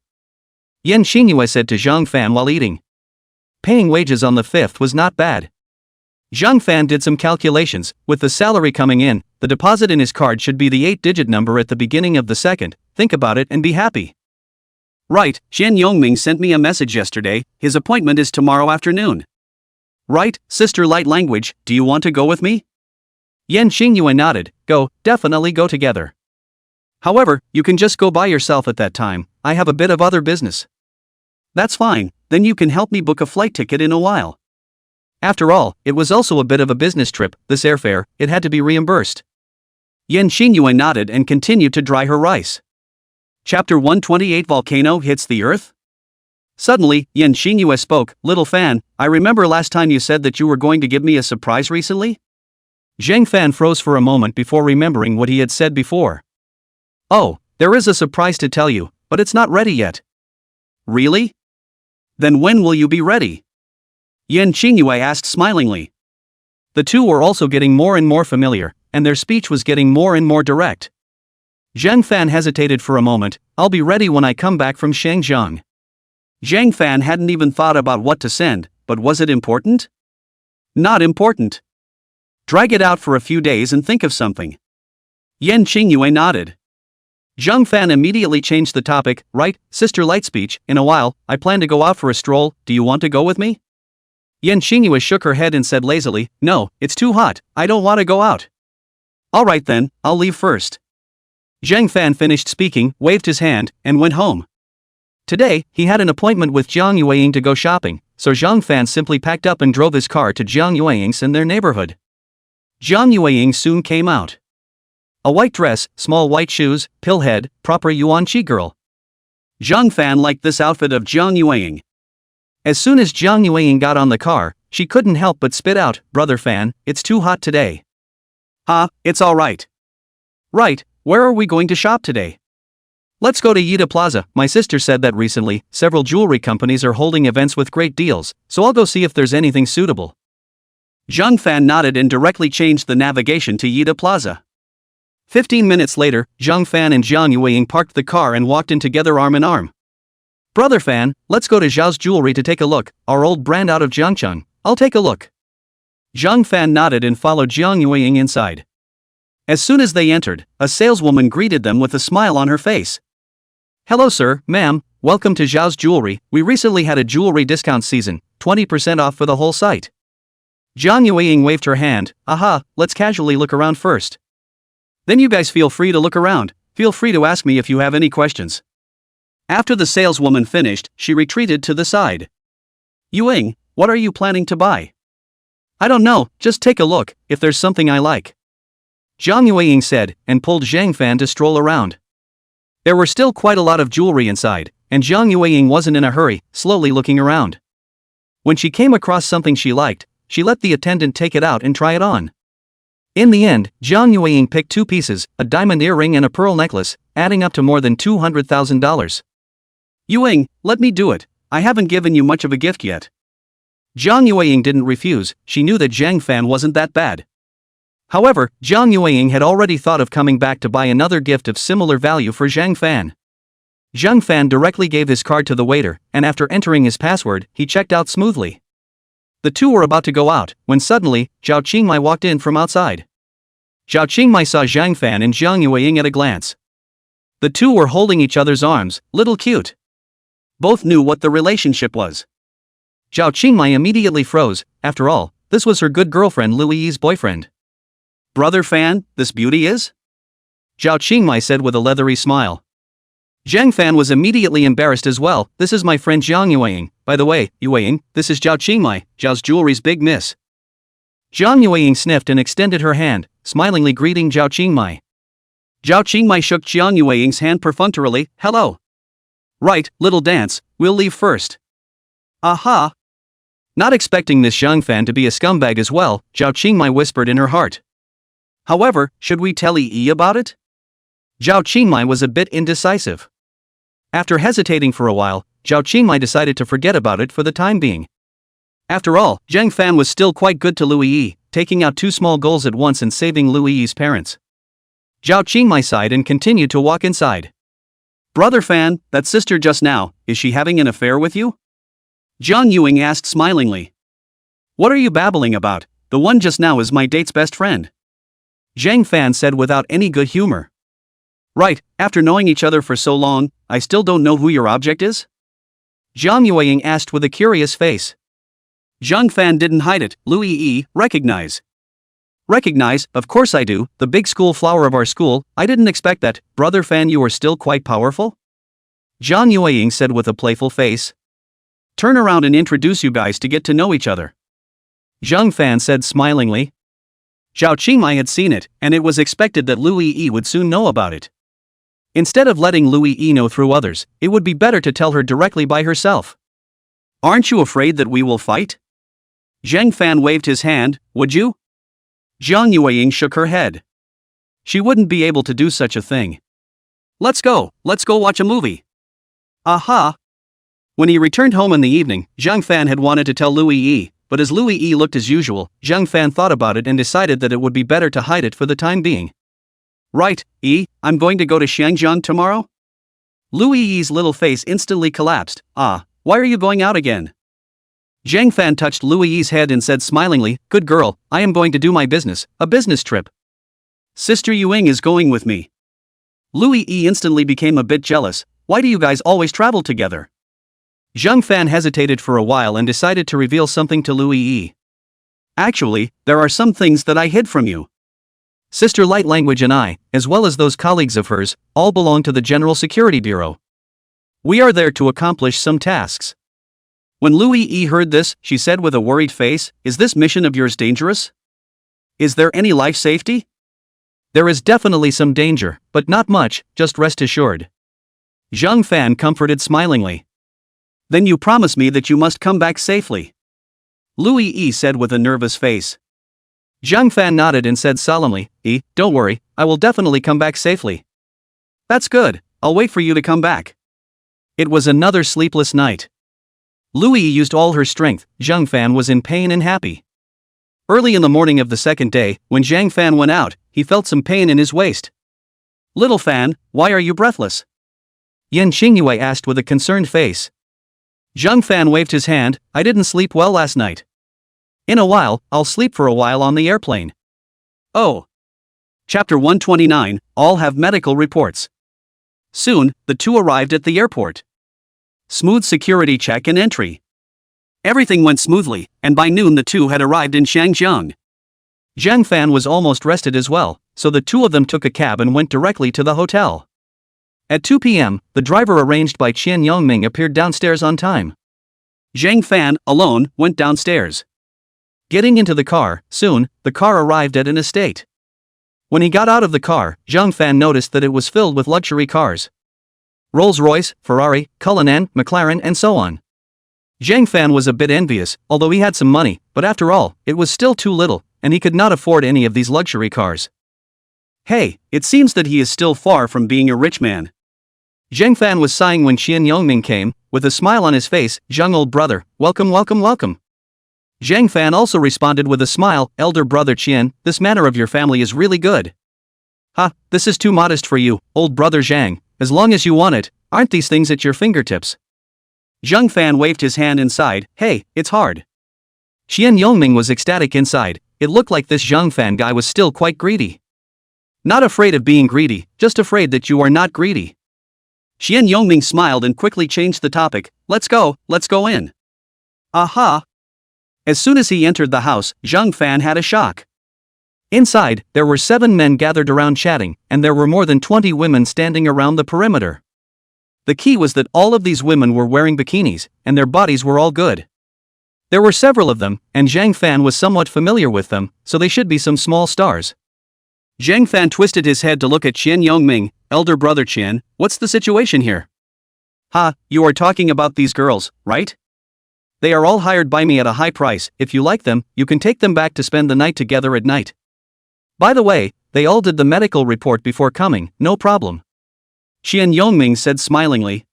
Yan Xingyue said to Zhang Fan while eating. Paying wages on the 5th was not bad. Zhang Fan did some calculations. With the salary coming in, the deposit in his card should be the 8-digit number at the beginning of the second. Think about it and be happy. Right, Xian Yongming sent me a message yesterday. His appointment is tomorrow afternoon. Right, Sister Light Language, do you want to go with me? Yan Xingyue nodded. Go, definitely go together. However, you can just go by yourself at that time. I have a bit of other business. That's fine, then you can help me book a flight ticket in a while. After all, it was also a bit of a business trip. This airfare, it had to be reimbursed. Yan Xingyue nodded and continued to dry her rice. Chapter 128 Volcano Hits the Earth? Suddenly, Yan Xingyue spoke. "Little Fan, I remember last time you said that you were going to give me a surprise recently?" Zhang Fan froze for a moment before remembering what he had said before. "Oh, there is a surprise to tell you, but it's not ready yet." "Really? Then when will you be ready?" Yan Xingyue asked smilingly. The two were also getting more and more familiar, and their speech was getting more and more direct. Zhang Fan hesitated for a moment. "I'll be ready when I come back from Shangjiang." Zhang Fan hadn't even thought about what to send, but was it important? Not important. Drag it out for a few days and think of something. Yan Qingyue nodded. Zhang Fan immediately changed the topic. Right, Sister Lightspeech, in a while, I plan to go out for a stroll, do you want to go with me? Yan Qingyue shook her head and said lazily, no, it's too hot, I don't want to go out. Alright then, I'll leave first. Zhang Fan finished speaking, waved his hand, and went home. Today, he had an appointment with Jiang Yueying to go shopping, so Zhang Fan simply packed up and drove his car to Jiang Yueying's in their neighborhood. Jiang Yueying soon came out. A white dress, small white shoes, pillhead, proper Yuan Chi girl. Zhang Fan liked this outfit of Jiang Yueying. As soon as Jiang Yueying got on the car, she couldn't help but spit out, Brother Fan, it's too hot today. It's alright. Right, where are we going to shop today? Let's go to Yida Plaza. My sister said that recently, several jewelry companies are holding events with great deals, so I'll go see if there's anything suitable. Zhang Fan nodded and directly changed the navigation to Yida Plaza. 15 minutes later, Zhang Fan and Jiang Yueying parked the car and walked in together arm in arm. Brother Fan, let's go to Zhao's jewelry to take a look, our old brand out of Jiangcheng. I'll take a look. Zhang Fan nodded and followed Jiang Yueying inside. As soon as they entered, a saleswoman greeted them with a smile on her face. Hello sir, ma'am, welcome to Zhao's jewelry, we recently had a jewelry discount season, 20% off for the whole site. Jiang Yueying waved her hand, aha, let's casually look around first. Then you guys feel free to look around, feel free to ask me if you have any questions. After the saleswoman finished, she retreated to the side. Yueying, what are you planning to buy? I don't know, just take a look, if there's something I like. Jiang Yueying said, and pulled Zhang Fan to stroll around. There were still quite a lot of jewelry inside, and Jiang Yueying wasn't in a hurry, slowly looking around. When she came across something she liked, she let the attendant take it out and try it on. In the end, Jiang Yueying picked two pieces, a diamond earring and a pearl necklace, adding up to more than $200,000. Yueying, let me do it, I haven't given you much of a gift yet. Jiang Yueying didn't refuse, she knew that Zhang Fan wasn't that bad. However, Jiang Yueying had already thought of coming back to buy another gift of similar value for Zhang Fan. Zhang Fan directly gave his card to the waiter, and after entering his password, he checked out smoothly. The two were about to go out, when suddenly, Zhao Qingmai walked in from outside. Zhao Qingmai saw Zhang Fan and Jiang Yueying at a glance. The two were holding each other's arms, little cute. Both knew what the relationship was. Zhao Qingmai immediately froze, after all, this was her good girlfriend Lu Yi's boyfriend. Brother Fan, this beauty is? Zhao Qingmai said with a leathery smile. Zhang Fan was immediately embarrassed as well, this is my friend Jiang Yueying, by the way, Yueying, this is Zhao Qingmai, Zhao's jewelry's big miss. Jiang Yueying sniffed and extended her hand, smilingly greeting Zhao Qingmai. Zhao Qingmai shook Jiang Yueying's hand perfunctorily, hello. Right, little dance, we'll leave first. Aha. Not expecting this Zhang Fan to be a scumbag as well, Zhao Qingmai whispered in her heart. However, should we tell Yi about it? Zhao Qingmai was a bit indecisive. After hesitating for a while, Zhao Qingmai decided to forget about it for the time being. After all, Zhang Fan was still quite good to Lu Yi, taking out two small goals at once and saving Lu Yi's parents. Zhao Qingmai sighed and continued to walk inside. Brother Fan, that sister just now, is she having an affair with you? Jiang Yueying asked smilingly. What are you babbling about? The one just now is my date's best friend. Zhang Fan said without any good humor. Right, after knowing each other for so long, I still don't know who your object is? Jiang Yueying asked with a curious face. Zhang Fan didn't hide it, Lu Yi, recognize. Recognize, of course I do, the big school flower of our school, I didn't expect that, Brother Fan you are still quite powerful? Jiang Yueying said with a playful face. Turn around and introduce you guys to get to know each other. Zhang Fan said smilingly. Zhao Qingmai had seen it, and it was expected that Lu Yi would soon know about it. Instead of letting Lu Yi know through others, it would be better to tell her directly by herself. Aren't you afraid that we will fight? Zhang Fan waved his hand, would you? Jiang Yueying shook her head. She wouldn't be able to do such a thing. Let's go watch a movie. Aha! When he returned home in the evening, Zhang Fan had wanted to tell Lu Yi, but as Lu Yi looked as usual, Zhang Fan thought about it and decided that it would be better to hide it for the time being. Right, Yi, I'm going to go to Shangjiang tomorrow? Lu Yi's little face instantly collapsed. Ah, why are you going out again? Zhang Fan touched Louis Yi's head and said smilingly, "Good girl, I am going to do my business, a business trip. Sister Yuing is going with me." Louis Yi instantly became a bit jealous. "Why do you guys always travel together?" Zhang Fan hesitated for a while and decided to reveal something to Louis Yi. "Actually, there are some things that I hid from you. Sister Light Language and I, as well as those colleagues of hers, all belong to the General Security Bureau. We are there to accomplish some tasks." When Louis Yi heard this, she said with a worried face, "Is this mission of yours dangerous? Is there any life safety?" "There is definitely some danger, but not much, just rest assured." Zhang Fan comforted smilingly. "Then you promise me that you must come back safely," Louis Yi said with a nervous face. Zhang Fan nodded and said solemnly, "Don't worry, I will definitely come back safely." "That's good, I'll wait for you to come back." It was another sleepless night. Louis used all her strength. Zhang Fan was in pain and happy. Early in the morning of the second day, when Zhang Fan went out, he felt some pain in his waist. "Little Fan, why are you breathless?" Yan Xingyue asked with a concerned face. Zhang Fan waved his hand, "I didn't sleep well last night. In a while, I'll sleep for a while on the airplane." Oh. Chapter 129, All have medical reports. Soon, the two arrived at the airport. Smooth security check and entry. Everything went smoothly, and by noon the two had arrived in Shangjiang. Zhang Fan was almost rested as well, so the two of them took a cab and went directly to the hotel. At 2 p.m., the driver arranged by Qian Yongming appeared downstairs on time. Zhang Fan, alone, went downstairs. Getting into the car, soon, the car arrived at an estate. When he got out of the car, Zhang Fan noticed that it was filled with luxury cars. Rolls-Royce, Ferrari, Cullinan, McLaren and so on. Zhang Fan was a bit envious, although he had some money, but after all, it was still too little, and he could not afford any of these luxury cars. Hey, it seems that he is still far from being a rich man. Zhang Fan was sighing when Qian Yongming came, with a smile on his face. "Zhang old brother, welcome welcome welcome." Zhang Fan also responded with a smile, "Elder brother Qian, this manner of your family is really good." "Ha, this is too modest for you, old brother Zhang, as long as you want it, aren't these things at your fingertips?" Zhang Fan waved his hand and sighed, "Hey, it's hard." Qian Yongming was ecstatic inside. It looked like this Zhang Fan guy was still quite greedy. "Not afraid of being greedy, just afraid that you are not greedy." Qian Yongming smiled and quickly changed the topic, let's go in." Aha! As soon as he entered the house, Zhang Fan had a shock. Inside, there were 7 men gathered around chatting, and there were more than 20 women standing around the perimeter. The key was that all of these women were wearing bikinis, and their bodies were all good. There were several of them, and Zhang Fan was somewhat familiar with them, so they should be some small stars. Zhang Fan twisted his head to look at Qian Yongming. "Elder brother Qian, what's the situation here?" "Ha, you are talking about these girls, right? They are all hired by me at a high price. If you like them, you can take them back to spend the night together at night. By the way, they all did the medical report before coming, no problem." Qian Yongming said smilingly.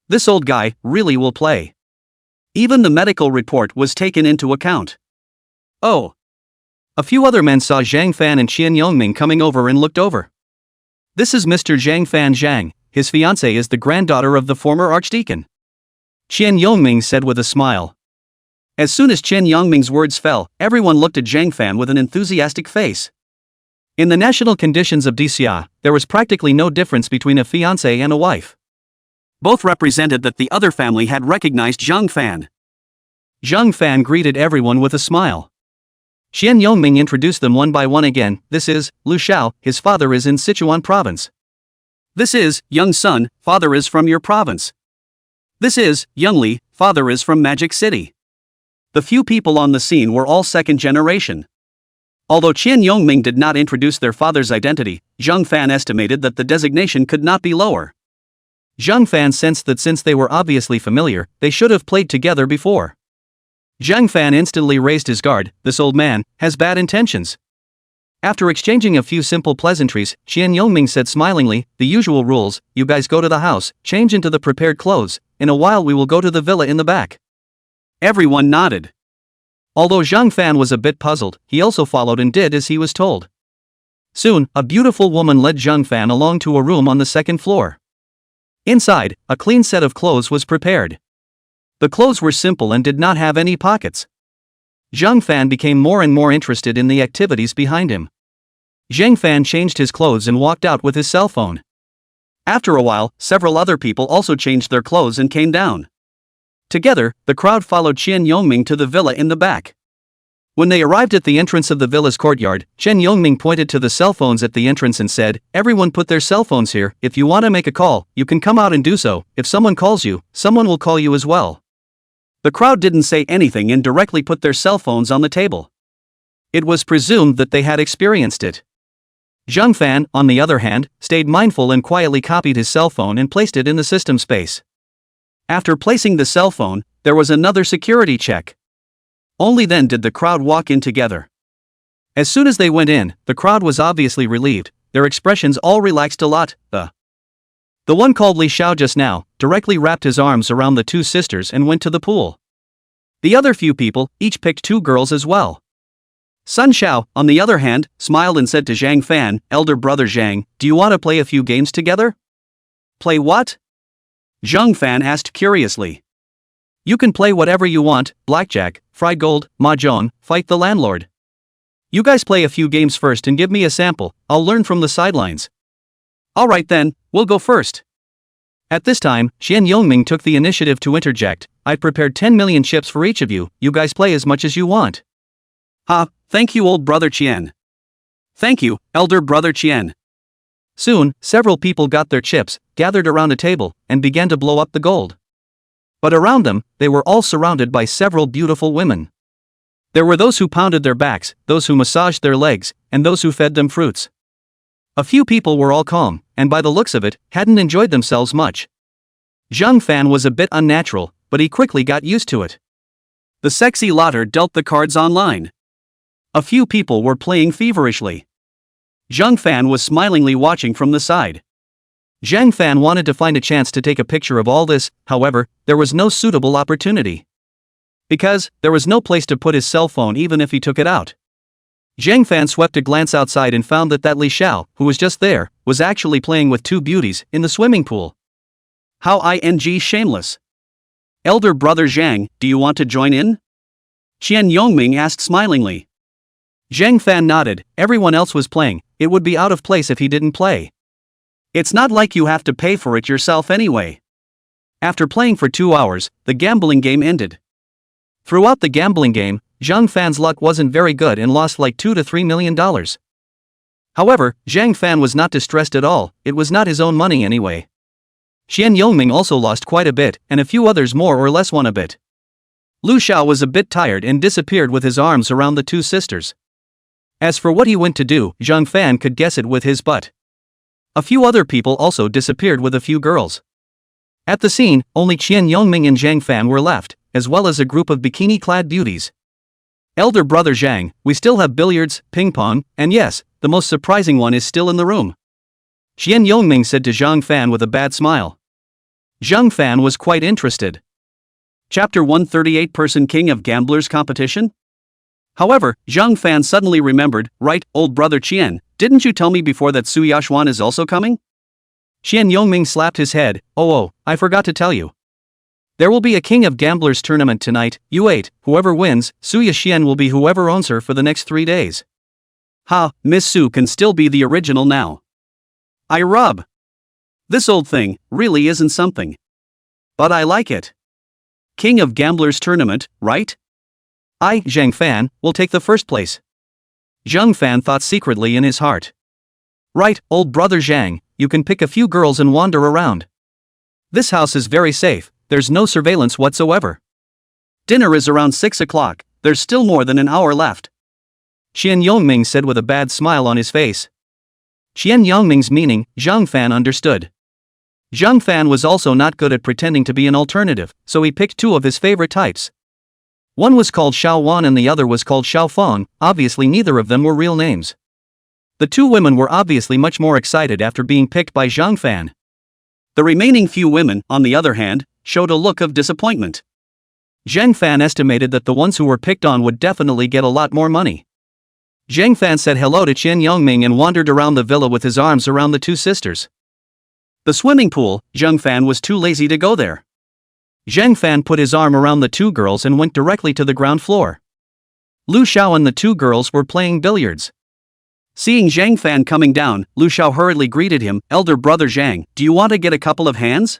This old guy really will play. Even the medical report was taken into account. Oh. A few other men saw Zhang Fan and Qian Yongming coming over and looked over. "This is Mr. Zhang Fan Zhang, his fiancée is the granddaughter of the former archdeacon," Qian Yongming said with a smile. As soon as Qian Yongming's words fell, everyone looked at Zhang Fan with an enthusiastic face. In the national conditions of DCA, there was practically no difference between a fiancé and a wife. Both represented that the other family had recognized Zhang Fan. Zhang Fan greeted everyone with a smile. Qian Yongming introduced them one by one again. "This is Lu Xiao, his father is in Sichuan province." "This is, young son, father is from your province." "This is, young Li, father is from Magic City." The few people on the scene were all second generation. Although Qian Yongming did not introduce their father's identity, Zhang Fan estimated that the designation could not be lower. Zhang Fan sensed that since they were obviously familiar, they should have played together before. Zhang Fan instantly raised his guard. "This old man has bad intentions." After exchanging a few simple pleasantries, Qian Yongming said smilingly, "The usual rules, you guys go to the house, change into the prepared clothes, in a while we will go to the villa in the back." Everyone nodded. Although Zhang Fan was a bit puzzled, he also followed and did as he was told. Soon, a beautiful woman led Zhang Fan along to a room on the second floor. Inside, a clean set of clothes was prepared. The clothes were simple and did not have any pockets. Zhang Fan became more and more interested in the activities behind him. Zhang Fan changed his clothes and walked out with his cell phone. After a while, several other people also changed their clothes and came down. Together, the crowd followed Chen Yongming to the villa in the back. When they arrived at the entrance of the villa's courtyard, Chen Yongming pointed to the cell phones at the entrance and said, "Everyone put their cell phones here. If you want to make a call, you can come out and do so. If someone calls you, someone will call you as well." The crowd didn't say anything and directly put their cell phones on the table. It was presumed that they had experienced it. Zhang Fan, on the other hand, stayed mindful and quietly copied his cell phone and placed it in the system space. After placing the cell phone, there was another security check. Only then did the crowd walk in together. As soon as they went in, the crowd was obviously relieved, their expressions all relaxed a lot. The one called Li Xiao just now, directly wrapped his arms around the two sisters and went to the pool. The other few people, each picked two girls as well. Sun Xiao, on the other hand, smiled and said to Zhang Fan, "Elder brother Zhang, do you want to play a few games together?" "Play what?" Zhang Fan asked curiously. "You can play whatever you want, blackjack, fried gold, mahjong, fight the landlord. You guys play a few games first and give me a sample, I'll learn from the sidelines." "Alright then, we'll go first." At this time, Xian Yongming took the initiative to interject, "I prepared 10 million chips for each of you, you guys play as much as you want." Thank you old brother Qian." "Thank you, elder brother Qian." Soon, several people got their chips, gathered around a table, and began to blow up the gold. But around them, they were all surrounded by several beautiful women. There were those who pounded their backs, those who massaged their legs, and those who fed them fruits. A few people were all calm, and by the looks of it, hadn't enjoyed themselves much. Zhang Fan was a bit unnatural, but he quickly got used to it. The sexy lotter dealt the cards online. A few people were playing feverishly. Zhang Fan was smilingly watching from the side. Zhang Fan wanted to find a chance to take a picture of all this, however, there was no suitable opportunity. Because, there was no place to put his cell phone even if he took it out. Zhang Fan swept a glance outside and found that Li Xiao, who was just there, was actually playing with two beauties in the swimming pool. How shameless. "Elder brother Zhang, do you want to join in?" Qian Yongming asked smilingly. Zhang Fan nodded, everyone else was playing, it would be out of place if he didn't play. It's not like you have to pay for it yourself anyway. After playing for 2 hours, the gambling game ended. Throughout the gambling game, Zhang Fan's luck wasn't very good and lost like $2 to $3 million. However, Zhang Fan was not distressed at all, it was not his own money anyway. Xian Yongming also lost quite a bit, and a few others more or less won a bit. Lu Xiao was a bit tired and disappeared with his arms around the two sisters. As for what he went to do, Zhang Fan could guess it with his butt. A few other people also disappeared with a few girls. At the scene, only Qian Yongming and Zhang Fan were left, as well as a group of bikini-clad beauties. "Elder brother Zhang, we still have billiards, ping-pong, and yes, the most surprising one is still in the room," Qian Yongming said to Zhang Fan with a bad smile. Zhang Fan was quite interested. Chapter 138 Person King of Gamblers Competition? However, Zhang Fan suddenly remembered, "Right, old brother Qian, didn't you tell me before that Su Yashuan is also coming?" Qian Yongming slapped his head, Oh, I forgot to tell you. There will be a King of Gamblers tournament tonight, U8, whoever wins, Su Yashuan will be whoever owns her for the next 3 days. Miss Su can still be the original now. I rub. This old thing, really isn't something. But I like it. King of Gamblers tournament, right? I, Zhang Fan, will take the first place. Zhang Fan thought secretly in his heart. Right, old brother Zhang, you can pick a few girls and wander around. This house is very safe, there's no surveillance whatsoever. Dinner is around 6 o'clock, there's still more than an hour left. Qian Yongming said with a bad smile on his face. Qian Yongming's meaning, Zhang Fan understood. Zhang Fan was also not good at pretending to be an alternative, so he picked two of his favorite types. One was called Xiao Wan and the other was called Xiao Fong, obviously neither of them were real names. The two women were obviously much more excited after being picked by Zhang Fan. The remaining few women, on the other hand, showed a look of disappointment. Zhang Fan estimated that the ones who were picked on would definitely get a lot more money. Zhang Fan said hello to Qian Yongming and wandered around the villa with his arms around the two sisters. The swimming pool, Zhang Fan was too lazy to go there. Zhang Fan put his arm around the two girls and went directly to the ground floor. Lu Xiao and the two girls were playing billiards. Seeing Zhang Fan coming down, Lu Xiao hurriedly greeted him. Elder brother Zhang, do you want to get a couple of hands?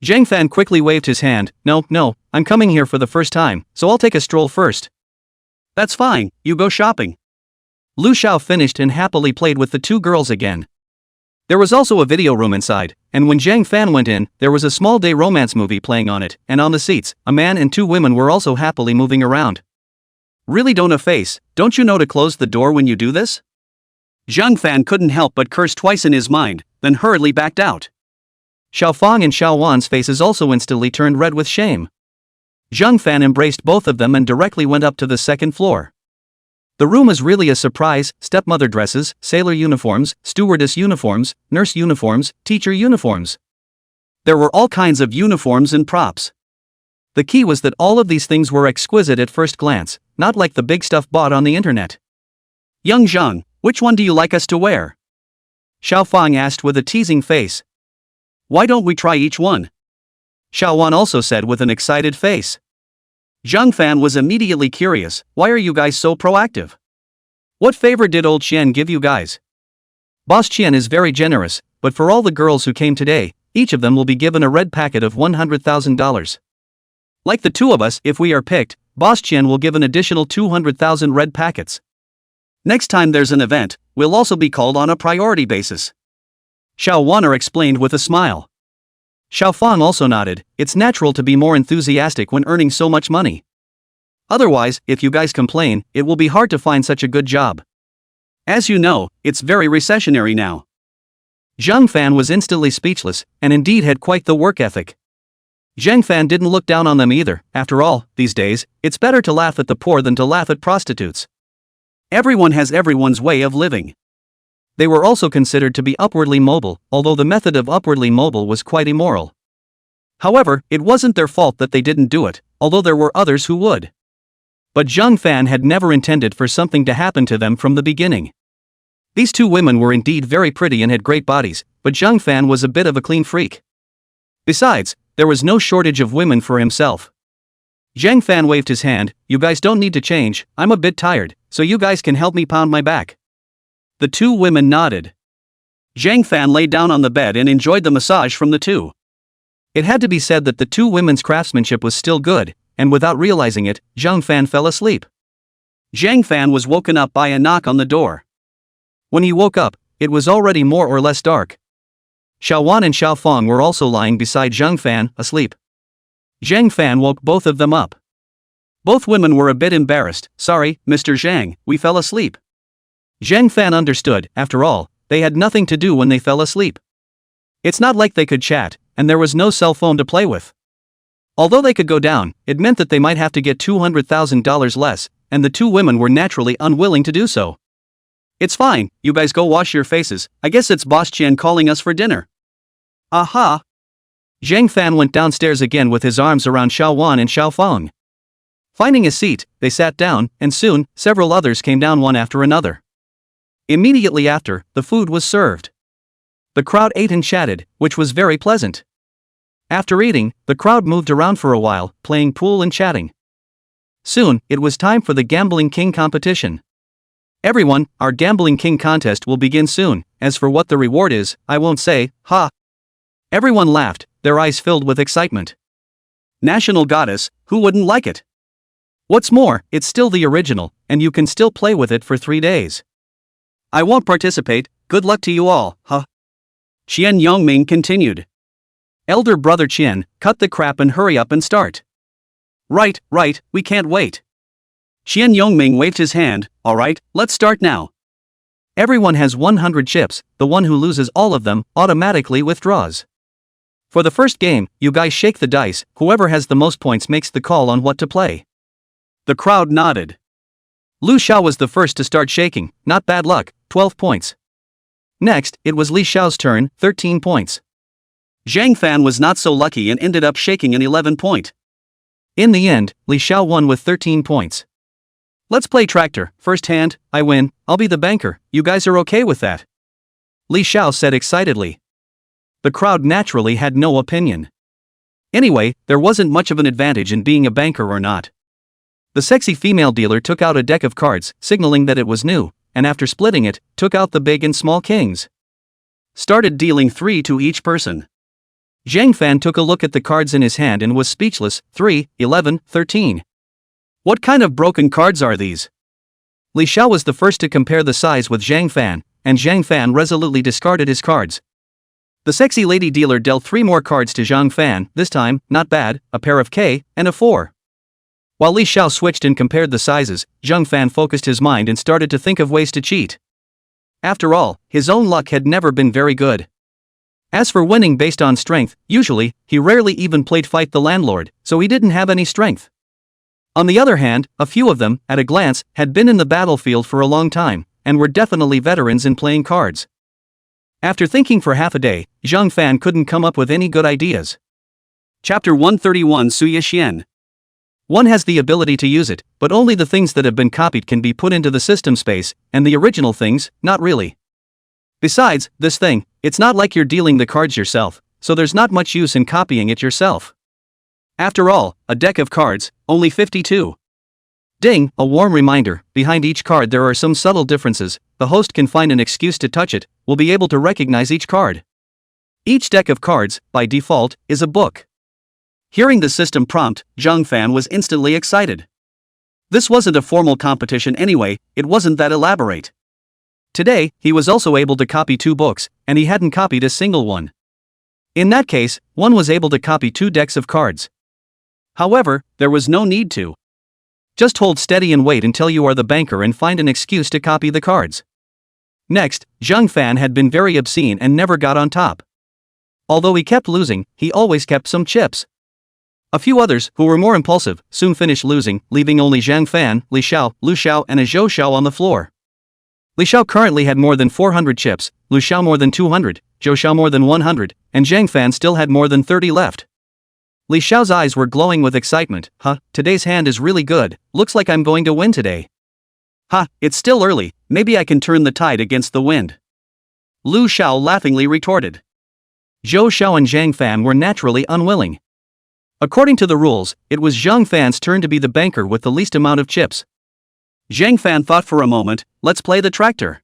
Zhang Fan quickly waved his hand. No, I'm coming here for the first time, so I'll take a stroll first. That's fine, you go shopping. Lu Xiao finished and happily played with the two girls again. There was also a video room inside, and when Zhang Fan went in, there was a small day romance movie playing on it, and on the seats, a man and two women were also happily moving around. Really don't efface, don't you know to close the door when you do this? Zhang Fan couldn't help but curse twice in his mind, then hurriedly backed out. Xiao Fang and Xiao Wan's faces also instantly turned red with shame. Zhang Fan embraced both of them and directly went up to the second floor. The room is really a surprise: stepmother dresses, sailor uniforms, stewardess uniforms, nurse uniforms, teacher uniforms. There were all kinds of uniforms and props. The key was that all of these things were exquisite at first glance, not like the big stuff bought on the internet. Young Zhang, which one do you like us to wear? Xiao Fang asked with a teasing face. Why don't we try each one? Xiao Wan also said with an excited face. Zhang Fan was immediately curious. Why are you guys so proactive? What favor did old Qian give you guys? Boss Qian is very generous, but for all the girls who came today, each of them will be given a red packet of $100,000. Like the two of us, if we are picked, Boss Qian will give an additional 200,000 red packets. Next time there's an event, we'll also be called on a priority basis. Xiao Waner explained with a smile. Xiao Fang also nodded. It's natural to be more enthusiastic when earning so much money. Otherwise, if you guys complain, it will be hard to find such a good job. As you know, it's very recessionary now. Zhang Fan was instantly speechless, and indeed had quite the work ethic. Zhang Fan didn't look down on them either. After all, these days, it's better to laugh at the poor than to laugh at prostitutes. Everyone has everyone's way of living. They were also considered to be upwardly mobile, although the method of upwardly mobile was quite immoral. However, it wasn't their fault that they didn't do it, although there were others who would. But Zhang Fan had never intended for something to happen to them from the beginning. These two women were indeed very pretty and had great bodies, but Zhang Fan was a bit of a clean freak. Besides, there was no shortage of women for himself. Zhang Fan waved his hand. You guys don't need to change, I'm a bit tired, so you guys can help me pound my back. The two women nodded. Zhang Fan lay down on the bed and enjoyed the massage from the two. It had to be said that the two women's craftsmanship was still good, and without realizing it, Zhang Fan fell asleep. Zhang Fan was woken up by a knock on the door. When he woke up, it was already more or less dark. Xiao Wan and Xiao Fang were also lying beside Zhang Fan, asleep. Zhang Fan woke both of them up. Both women were a bit embarrassed. Sorry, Mr. Zhang, we fell asleep. Zhang Fan understood. After all, they had nothing to do when they fell asleep. It's not like they could chat, and there was no cell phone to play with. Although they could go down, it meant that they might have to get $200,000 less, and the two women were naturally unwilling to do so. It's fine, you guys go wash your faces. I guess it's Boss Qian calling us for dinner. Aha! Zhang Fan went downstairs again with his arms around Xiao Wan and Xiao Fang. Finding a seat, they sat down, and soon, several others came down one after another. Immediately after, the food was served. The crowd ate and chatted, which was very pleasant. After eating, the crowd moved around for a while, playing pool and chatting. Soon, it was time for the Gambling King competition. Everyone, our Gambling King contest will begin soon. As for what the reward is, I won't say, ha! Everyone laughed, their eyes filled with excitement. National Goddess, who wouldn't like it? What's more, it's still the original, and you can still play with it for 3 days. I won't participate, good luck to you all, huh? Qian Yongming continued. Elder brother Qian, cut the crap and hurry up and start. Right, we can't wait. Qian Yongming waved his hand. Alright, let's start now. Everyone has 100 chips, the one who loses all of them automatically withdraws. For the first game, you guys shake the dice, whoever has the most points makes the call on what to play. The crowd nodded. Lu Xiao was the first to start shaking, not bad luck, 12 points. Next, it was Li Xiao's turn, 13 points. Zhang Fan was not so lucky and ended up shaking an 11 point. In the end, Li Xiao won with 13 points. Let's play tractor, first hand, I win, I'll be the banker, you guys are okay with that? Li Xiao said excitedly. The crowd naturally had no opinion. Anyway, there wasn't much of an advantage in being a banker or not. The sexy female dealer took out a deck of cards, signaling that it was new, and after splitting it, took out the big and small kings. Started dealing 3 to each person. Zhang Fan took a look at the cards in his hand and was speechless. 3, 11, 13. What kind of broken cards are these? Li Xiao was the first to compare the size with Zhang Fan, and Zhang Fan resolutely discarded his cards. The sexy lady dealer dealt 3 more cards to Zhang Fan, this time, not bad, a pair of K, and a 4. While Li Xiao switched and compared the sizes, Zhang Fan focused his mind and started to think of ways to cheat. After all, his own luck had never been very good. As for winning based on strength, usually, he rarely even played Fight the Landlord, so he didn't have any strength. On the other hand, a few of them, at a glance, had been in the battlefield for a long time, and were definitely veterans in playing cards. After thinking for half a day, Zhang Fan couldn't come up with any good ideas. Chapter 131 Suya Xian. One has the ability to use it, but only the things that have been copied can be put into the system space, and the original things, not really. Besides, this thing, it's not like you're dealing the cards yourself, so there's not much use in copying it yourself. After all, a deck of cards, only 52. Ding, a warm reminder, behind each card there are some subtle differences, the host can find an excuse to touch it, will be able to recognize each card. Each deck of cards, by default, is a book. Hearing the system prompt, Zhang Fan was instantly excited. This wasn't a formal competition anyway, it wasn't that elaborate. Today, he was also able to copy 2 books, and he hadn't copied a single one. In that case, one was able to copy 2 decks of cards. However, there was no need to. Just hold steady and wait until you are the banker and find an excuse to copy the cards. Next, Zhang Fan had been very obscene and never got on top. Although he kept losing, he always kept some chips. A few others, who were more impulsive, soon finished losing, leaving only Zhang Fan, Li Xiao, Lu Xiao and a Zhou Xiao on the floor. Li Xiao currently had more than 400 chips, Lu Xiao more than 200, Zhou Xiao more than 100, and Zhang Fan still had more than 30 left. Li Xiao's eyes were glowing with excitement. Today's hand is really good, looks like I'm going to win today. It's still early, maybe I can turn the tide against the wind. Lu Xiao laughingly retorted. Zhou Xiao and Zhang Fan were naturally unwilling. According to the rules, it was Zhang Fan's turn to be the banker with the least amount of chips. Zhang Fan thought for a moment, let's play the tractor.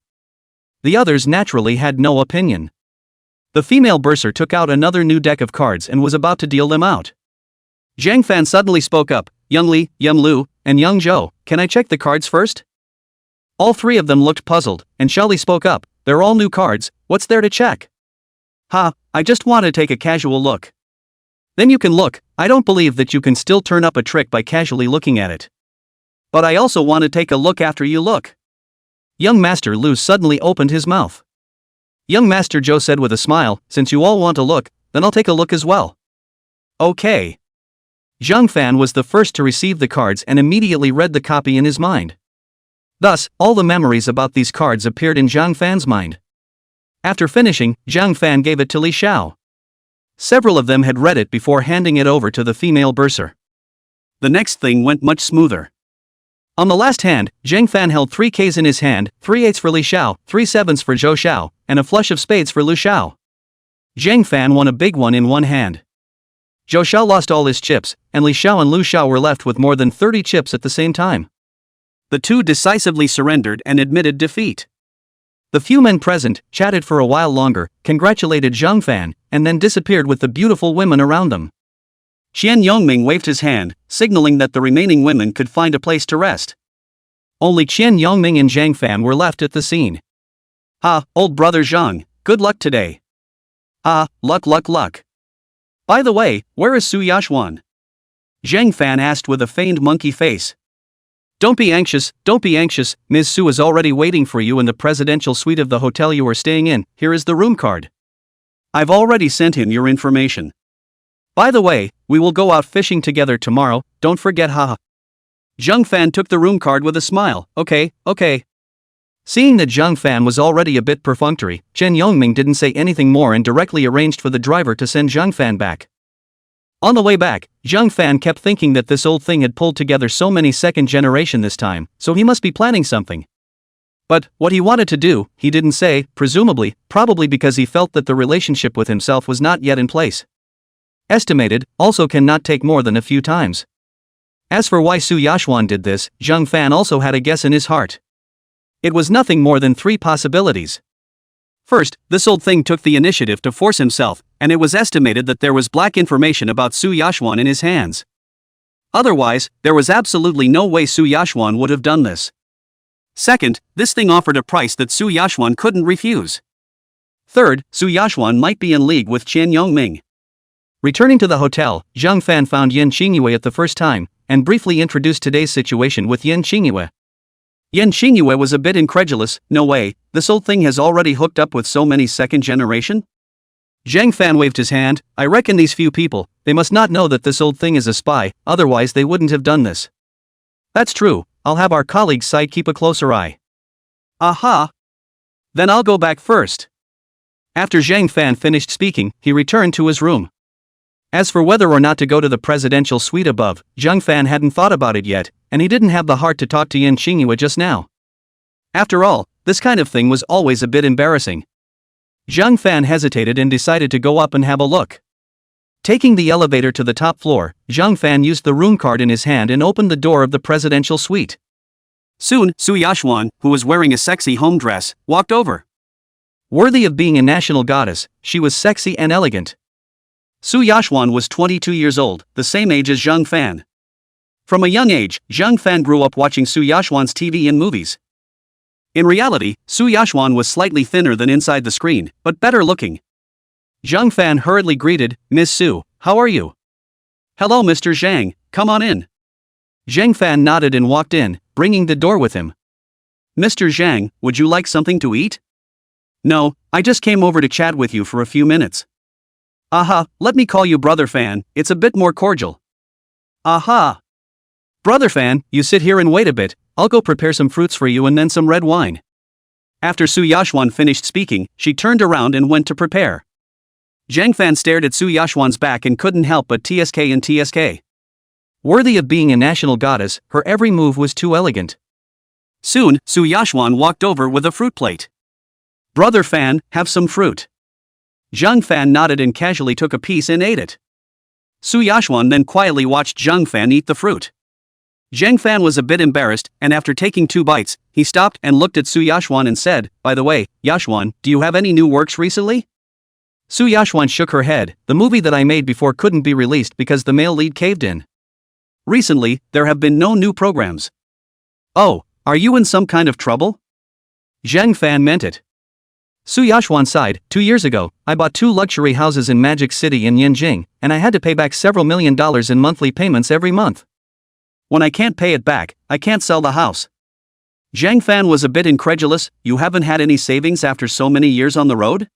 The others naturally had no opinion. The female bursar took out another new deck of cards and was about to deal them out. Zhang Fan suddenly spoke up, Young Li, Young Lu, and Young Zhou, can I check the cards first? All 3 of them looked puzzled, and Shali spoke up, they're all new cards, what's there to check? I just want to take a casual look. Then you can look, I don't believe that you can still turn up a trick by casually looking at it. But I also want to take a look after you look. Young Master Lu suddenly opened his mouth. Young Master Zhou said with a smile, since you all want to look, then I'll take a look as well. Okay. Zhang Fan was the first to receive the cards and immediately read the copy in his mind. Thus, all the memories about these cards appeared in Zhang Fan's mind. After finishing, Zhang Fan gave it to Li Xiao. Several of them had read it before handing it over to the female bursar. The next thing went much smoother. On the last hand, Zhang Fan held 3 Ks in his hand, 3 8s for Li Xiao, 3 7s for Zhou Xiao, and a flush of spades for Lu Xiao. Zhang Fan won a big one in one hand. Zhou Xiao lost all his chips, and Li Xiao and Lu Xiao were left with more than 30 chips at the same time. The 2 decisively surrendered and admitted defeat. The few men present chatted for a while longer, congratulated Zhang Fan, and then disappeared with the beautiful women around them. Qian Yongming waved his hand, signaling that the remaining women could find a place to rest. Only Qian Yongming and Zhang Fan were left at the scene. Old brother Zhang, good luck today. Luck. By the way, where is Su Yashuan? Zhang Fan asked with a feigned monkey face. Don't be anxious, Ms. Su is already waiting for you in the presidential suite of the hotel you are staying in, here is the room card. I've already sent him your information. By the way, we will go out fishing together tomorrow, don't forget Zhang Fan took the room card with a smile, okay. Seeing that Zhang Fan was already a bit perfunctory, Chen Yongming didn't say anything more and directly arranged for the driver to send Zhang Fan back. On the way back, Zhang Fan kept thinking that this old thing had pulled together so many second generation this time, so he must be planning something. But what he wanted to do, he didn't say, probably because he felt that the relationship with himself was not yet in place. estimated, also cannot take more than a few times. As for why Su Yashwan did this, Zhang Fan also had a guess in his heart. It was nothing more than 3 possibilities. First, this old thing took the initiative to force himself, and it was estimated that there was black information about Su Yashwan in his hands. Otherwise, there was absolutely no way Su Yashwan would have done this. Second, this thing offered a price that Su Yashwan couldn't refuse. Third, Su Yashwan might be in league with Qian Yongming. Returning to the hotel, Zhang Fan found Yin Qingyue at the first time, and briefly introduced today's situation with Yin Qingyue. Yin Qingyue was a bit incredulous. No way, this old thing has already hooked up with so many second generation? Zhang Fan waved his hand. I reckon these few people, they must not know that this old thing is a spy, otherwise they wouldn't have done this. That's true, I'll have our colleague's side keep a closer eye. Aha! Then I'll go back first. After Zhang Fan finished speaking, he returned to his room. As for whether or not to go to the presidential suite above, Zhang Fan hadn't thought about it yet, and he didn't have the heart to talk to Yin Qingyue just now. After all, this kind of thing was always a bit embarrassing. Zhang Fan hesitated and decided to go up and have a look. Taking the elevator to the top floor, Zhang Fan used the room card in his hand and opened the door of the presidential suite. Soon, Su Yashwan, who was wearing a sexy home dress, walked over. Worthy of being a national goddess, she was sexy and elegant. Su Yashwan was 22 years old, the same age as Zhang Fan. From a young age, Zhang Fan grew up watching Su Yashwan's TV and movies. In reality, Su Yashwan was slightly thinner than inside the screen, but better looking. Zhang Fan hurriedly greeted, Miss Su, how are you? Hello Mr. Zhang, come on in. Zhang Fan nodded and walked in, bringing the door with him. Mr. Zhang, would you like something to eat? No, I just came over to chat with you for a few minutes. Aha, let me call you Brother Fan, it's a bit more cordial. Aha! Brother Fan, you sit here and wait a bit, I'll go prepare some fruits for you and then some red wine. After Su Yashwan finished speaking, she turned around and went to prepare. Zhang Fan stared at Su Yashwan's back and couldn't help but TSK and TSK. Worthy of being a national goddess, her every move was too elegant. Soon, Su Yashwan walked over with a fruit plate. Brother Fan, have some fruit. Zhang Fan nodded and casually took a piece and ate it. Su Yashwan then quietly watched Zhang Fan eat the fruit. Zhang Fan was a bit embarrassed, and after taking 2 bites, he stopped and looked at Su Yashwan and said, By the way, Yashwan, do you have any new works recently? Su Yashwan shook her head. The movie that I made before couldn't be released because the male lead caved in. Recently, there have been no new programs. Oh, are you in some kind of trouble? Zhang Fan meant it. Su Yashwan sighed. 2 years ago, I bought 2 luxury houses in Magic City in Yanjing, and I had to pay back several $millions in monthly payments every month. When I can't pay it back, I can't sell the house. Zhang Fan was a bit incredulous. You haven't had any savings after so many years on the road?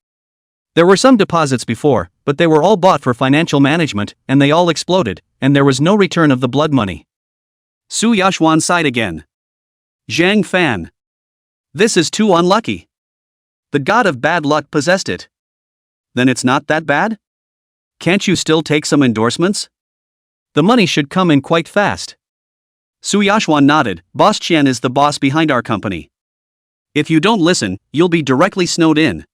There were some deposits before, but they were all bought for financial management, and they all exploded, and there was no return of the blood money. Su Yashwan sighed again. Zhang Fan. This is too unlucky. The god of bad luck possessed it. Then it's not that bad? Can't you still take some endorsements? The money should come in quite fast. Su Yashwan nodded. Boss Qian is the boss behind our company. If you don't listen, you'll be directly snowed in.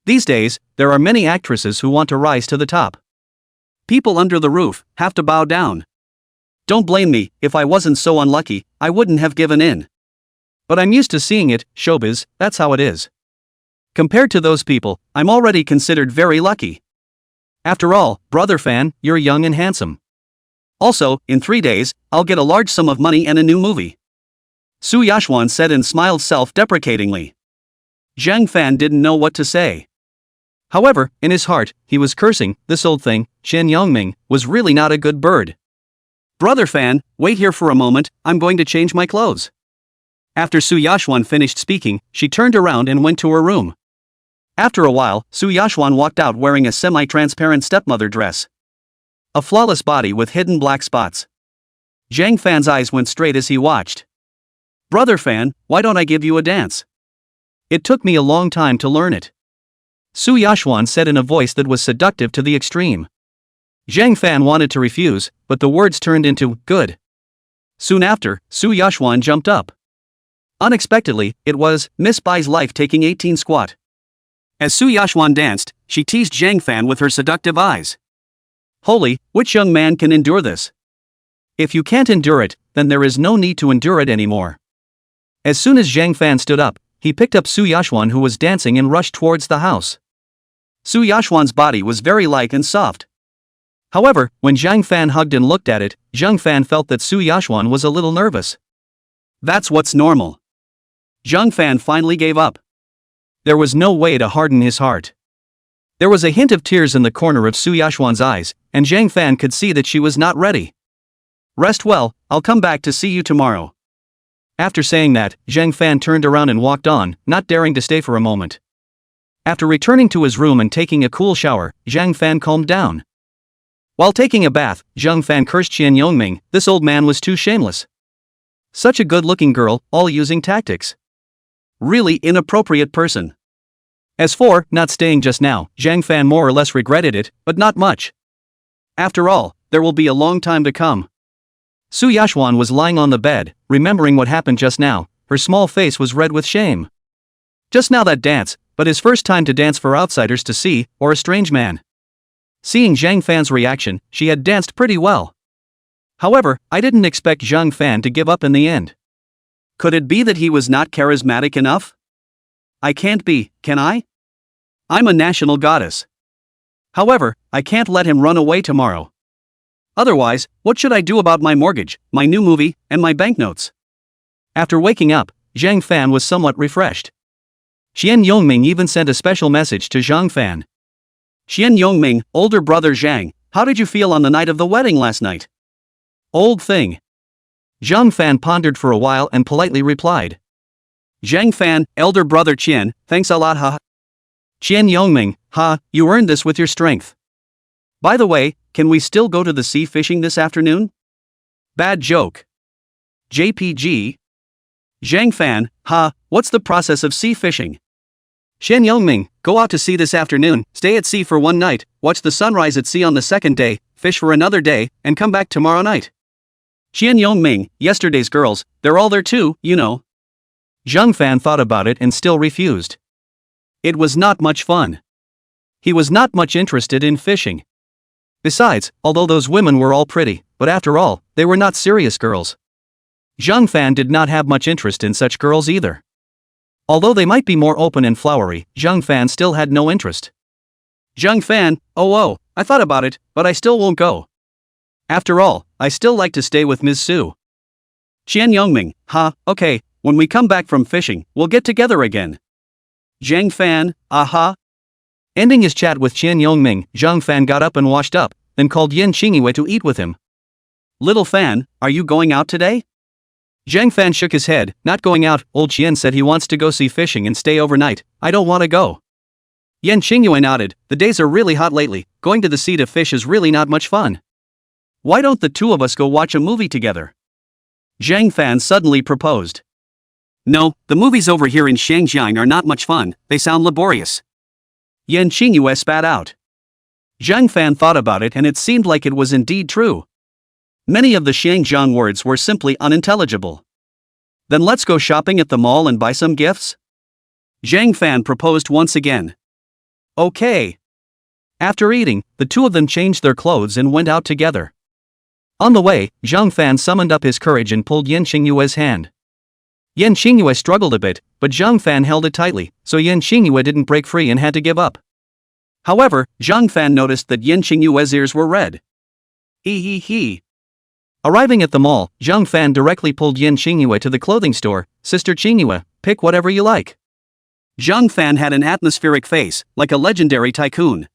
These days, there are many actresses who want to rise to the top. People under the roof have to bow down. Don't blame me, if I wasn't so unlucky, I wouldn't have given in. But I'm used to seeing it, showbiz, that's how it is. Compared to those people, I'm already considered very lucky. After all, Brother Fan, you're young and handsome. Also, in 3 days, I'll get a large sum of money and a new movie. Su Yashwan said and smiled self-deprecatingly. Zhang Fan didn't know what to say. However, in his heart, he was cursing, this old thing, Qian Yongming, was really not a good bird. Brother Fan, wait here for a moment, I'm going to change my clothes. After Su Yashwan finished speaking, she turned around and went to her room. After a while, Su Yashwan walked out wearing a semi-transparent stepmother dress. A flawless body with hidden black spots. Zhang Fan's eyes went straight as he watched. Brother Fan, why don't I give you a dance? It took me a long time to learn it. Su Yashwan said in a voice that was seductive to the extreme. Zhang Fan wanted to refuse, but the words turned into, good. Soon after, Su Yashwan jumped up. Unexpectedly, it was Miss Bai's life taking 18 squat. As Su Yashwan danced, she teased Zhang Fan with her seductive eyes. Holy, which young man can endure this? If you can't endure it, then there is no need to endure it anymore. As soon as Zhang Fan stood up, he picked up Su Yashwan who was dancing and rushed towards the house. Su Yashwan's body was very light and soft. However, when Zhang Fan hugged and looked at it, Zhang Fan felt that Su Yashwan was a little nervous. That's what's normal. Zhang Fan finally gave up. There was no way to harden his heart. There was a hint of tears in the corner of Su Yashwan's eyes, and Zhang Fan could see that she was not ready. Rest well, I'll come back to see you tomorrow. After saying that, Zhang Fan turned around and walked on, not daring to stay for a moment. After returning to his room and taking a cool shower, Zhang Fan calmed down. While taking a bath, Zhang Fan cursed Qian Yongming. This old man was too shameless. Such a good-looking girl, all using tactics. Really inappropriate person. As for not staying just now, Zhang Fan more or less regretted it, but not much. After all, there will be a long time to come. Su Yashwan was lying on the bed, remembering what happened just now. Her small face was red with shame. Just now that dance, but his first time to dance for outsiders to see, or a strange man. Seeing Zhang Fan's reaction, she had danced pretty well. However, I didn't expect Zhang Fan to give up in the end. Could it be that he was not charismatic enough? I can't be, can I? I'm a national goddess. However, I can't let him run away tomorrow. Otherwise, what should I do about my mortgage, my new movie, and my banknotes? After waking up, Zhang Fan was somewhat refreshed. Qian Yongming even sent a special message to Zhang Fan. Qian Yongming, older brother Zhang, how did you feel on the night of the wedding last night? Old thing. Zhang Fan pondered for a while and politely replied. Zhang Fan, elder brother Qian, thanks a lot ha. Qian Yongming, you earned this with your strength. By the way, can we still go to the sea fishing this afternoon? Bad joke. JPG. Zhang Fan, what's the process of sea fishing? Qian Yongming, go out to sea this afternoon, stay at sea for one night, watch the sunrise at sea on the second day, fish for another day, and come back tomorrow night. Qian Yongming, yesterday's girls, they're all there too, you know. Zhang Fan thought about it and still refused. It was not much fun. He was not much interested in fishing. Besides, although those women were all pretty, but after all, they were not serious girls. Zhang Fan did not have much interest in such girls either. Although they might be more open and flowery, Zhang Fan still had no interest. Zhang Fan, I thought about it, but I still won't go. After all, I still like to stay with Ms. Su. Qian Yongming, okay, when we come back from fishing, we'll get together again. Zhang Fan, Ending his chat with Qian Yongming, Zhang Fan got up and washed up, then called Yen Qingyue to eat with him. Little Fan, are you going out today? Zhang Fan shook his head, not going out. Old Qian said he wants to go sea fishing and stay overnight. I don't want to go. Yen Qingyue nodded. The days are really hot lately, going to the sea to fish is really not much fun. Why don't the two of us go watch a movie together? Zhang Fan suddenly proposed. No, the movies over here in Shangjiang are not much fun, they sound laborious. Yen Qingyue spat out. Zhang Fan thought about it and it seemed like it was indeed true. Many of the Shangjiang words were simply unintelligible. Then let's go shopping at the mall and buy some gifts? Zhang Fan proposed once again. Okay. After eating, the two of them changed their clothes and went out together. On the way, Zhang Fan summoned up his courage and pulled Yen Qingyue's hand. Yen Qingyue struggled a bit, but Zhang Fan held it tightly, so Yen Qingyue didn't break free and had to give up. However, Zhang Fan noticed that Yen Qingyue's ears were red. He. Arriving at the mall, Zhang Fan directly pulled Yen Qingyue to the clothing store. Sister Qingyue, pick whatever you like. Zhang Fan had an atmospheric face, like a legendary tycoon.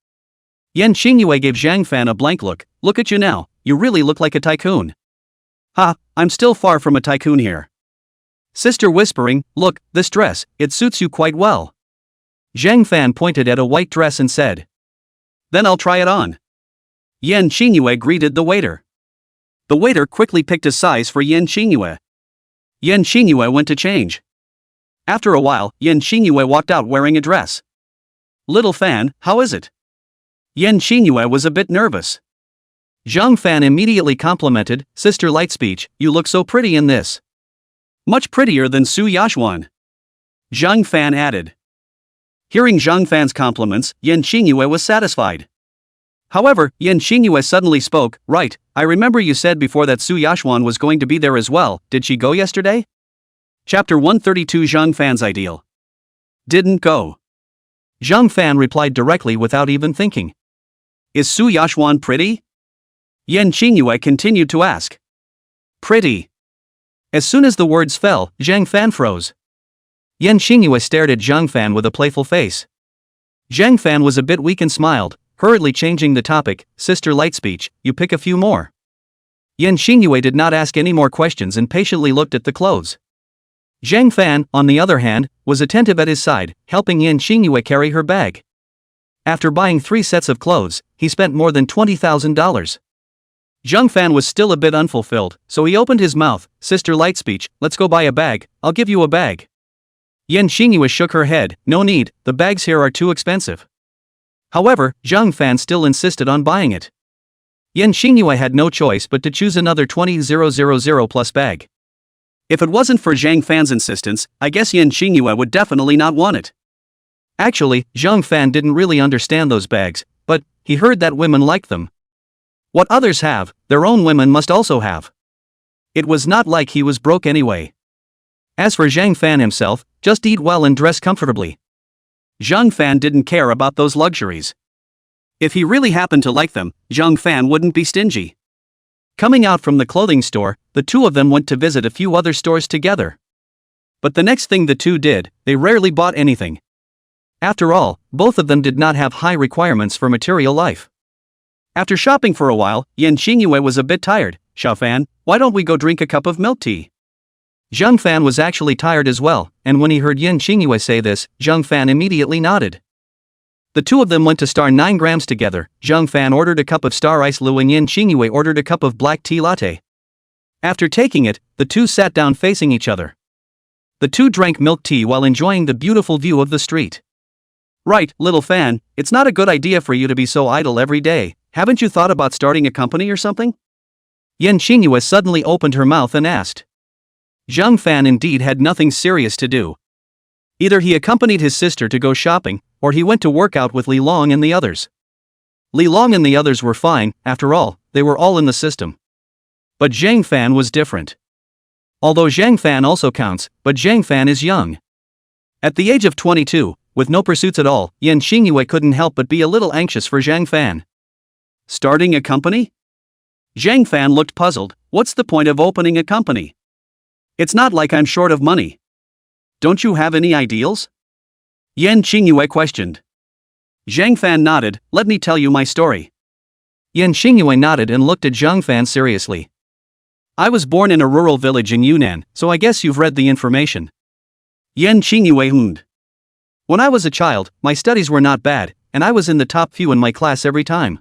Yen Qingyue gave Zhang Fan a blank look. Look at you now, you really look like a tycoon. I'm still far from a tycoon here. Sister whispering, look, this dress, it suits you quite well. Zhang Fan pointed at a white dress and said. Then I'll try it on. Yen Qingyue greeted the waiter. The waiter quickly picked a size for Yen Qingyue. Yen Qingyue went to change. After a while, Yen Qingyue walked out wearing a dress. Little Fan, how is it? Yen Qingyue was a bit nervous. Zhang Fan immediately complimented, Sister Lightspeech, you look so pretty in this. Much prettier than Su Yashwan. Zhang Fan added. Hearing Zhang Fan's compliments, Yen Qingyue was satisfied. However, Yan Xingyue suddenly spoke. Right, I remember you said before that Su Yashuan was going to be there as well. Did she go yesterday? Chapter 132 Zhang Fan's Ideal. Didn't go. Zhang Fan replied directly without even thinking. Is Su Yashuan pretty? Yan Xingyue continued to ask. Pretty. As soon as the words fell, Zhang Fan froze. Yan Xingyue stared at Zhang Fan with a playful face. Zhang Fan was a bit weak and smiled, hurriedly changing the topic. Sister Lightspeech, you pick a few more. Yan Xingyue did not ask any more questions and patiently looked at the clothes. Zhang Fan, on the other hand, was attentive at his side, helping Yan Xingyue carry her bag. After buying 3 sets of clothes, he spent more than $20,000. Zhang Fan was still a bit unfulfilled, so he opened his mouth. Sister Lightspeech, let's go buy a bag, I'll give you a bag. Yan Xingyue shook her head. No need, the bags here are too expensive. However, Zhang Fan still insisted on buying it. Yan Xingyue had no choice but to choose another 20,000 plus bag. If it wasn't for Zhang Fan's insistence, I guess Yan Xingyue would definitely not want it. Actually, Zhang Fan didn't really understand those bags, but he heard that women liked them. What others have, their own women must also have. It was not like he was broke anyway. As for Zhang Fan himself, just eat well and dress comfortably. Zhang Fan didn't care about those luxuries. If he really happened to like them, Zhang Fan wouldn't be stingy. Coming out from the clothing store, the two of them went to visit a few other stores together. But the next thing the two did, they rarely bought anything. After all, both of them did not have high requirements for material life. After shopping for a while, Yan Xingyue was a bit tired. Xiao Fan, why don't we go drink a cup of milk tea? Zhang Fan was actually tired as well, and when he heard Yan Xingyue say this, Zhang Fan immediately nodded. The two of them went to Star 9 grams together. Zhang Fan ordered a cup of Star Ice Lu and Yan Xingyue ordered a cup of black tea latte. After taking it, the two sat down facing each other. The two drank milk tea while enjoying the beautiful view of the street. Right, little Fan, it's not a good idea for you to be so idle every day. Haven't you thought about starting a company or something? Yan Xingyue suddenly opened her mouth and asked. Zhang Fan indeed had nothing serious to do. Either he accompanied his sister to go shopping, or he went to work out with Li Long and the others. Li Long and the others were fine, after all, they were all in the system. But Zhang Fan was different. Although Zhang Fan also counts, but Zhang Fan is young. At the age of 22, with no pursuits at all, Yan Xingyue couldn't help but be a little anxious for Zhang Fan. Starting a company? Zhang Fan looked puzzled. What's the point of opening a company? It's not like I'm short of money. Don't you have any ideals? Yan Xingyue questioned. Zhang Fan nodded. Let me tell you my story. Yan Xingyue nodded and looked at Zhang Fan seriously. I was born in a rural village in Yunnan, so I guess you've read the information. Yan Xingyue hummed. When I was a child, my studies were not bad, and I was in the top few in my class every time.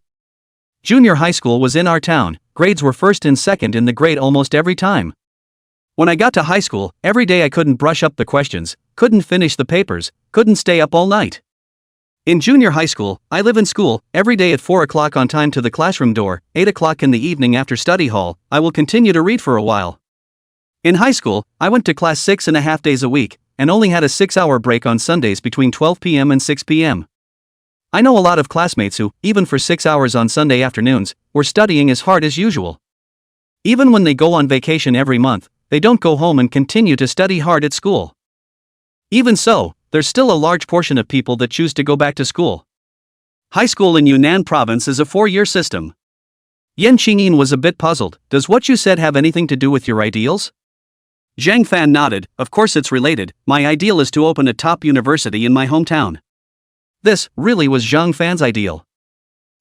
Junior high school was in our town, grades were first and second in the grade almost every time. When I got to high school, every day I couldn't brush up the questions, couldn't finish the papers, couldn't stay up all night. In junior high school, I live in school, every day at 4 o'clock on time to the classroom door, 8 o'clock in the evening after study hall, I will continue to read for a while. In high school, I went to class 6.5 days a week, and only had a 6-hour break on Sundays between 12 p.m. and 6 p.m. I know a lot of classmates who, even for 6 hours on Sunday afternoons, were studying as hard as usual. Even when they go on vacation every month, they don't go home and continue to study hard at school. Even so, there's still a large portion of people that choose to go back to school. High school in Yunnan province is a 4-year system. Yan Qingyin was a bit puzzled. Does what you said have anything to do with your ideals? Zhang Fan nodded. Of course it's related. My ideal is to open a top university in my hometown. This really was Zhang Fan's ideal.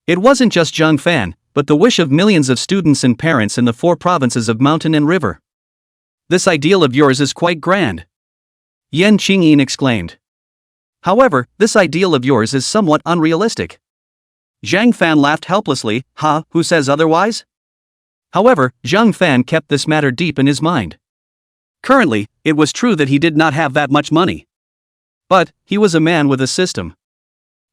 It wasn't just Zhang Fan, but the wish of millions of students and parents in the 4 provinces of mountain and river. This ideal of yours is quite grand. Yan Qingyin exclaimed. However, this ideal of yours is somewhat unrealistic. Zhang Fan laughed helplessly. Who says otherwise? However, Zhang Fan kept this matter deep in his mind. Currently, it was true that he did not have that much money. But, he was a man with a system.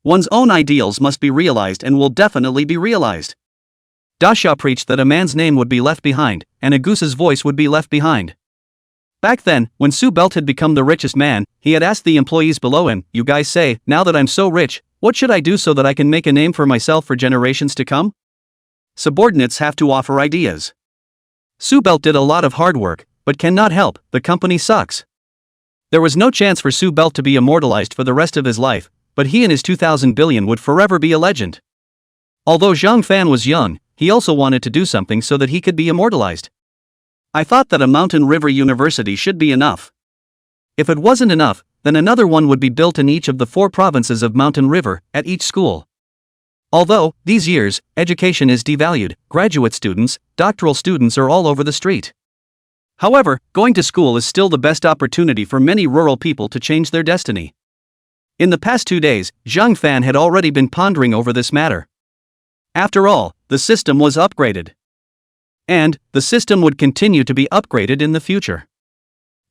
One's own ideals must be realized and will definitely be realized. Dasha preached that a man's name would be left behind, and a goose's voice would be left behind. Back then, when Su Belt had become the richest man, he had asked the employees below him, you guys say, now that I'm so rich, What should I do so that I can make a name for myself for generations to come? Subordinates have to offer ideas. Sue Belt did a lot of hard work, but cannot help, the company sucks. There was no chance for Sue Belt to be immortalized for the rest of his life, but he and his 2,000 billion would forever be a legend. Although Zhang Fan was young, he also wanted to do something so that he could be immortalized. I thought that a mountain river university should be enough. If it wasn't enough, then another one would be built in each of the 4 provinces of Mountain River, at each school. Although, these years, education is devalued, graduate students, doctoral students are all over the street. However, going to school is still the best opportunity for many rural people to change their destiny. In the past 2 days, Zhang Fan had already been pondering over this matter. After all, the system was upgraded. And, the system would continue to be upgraded in the future.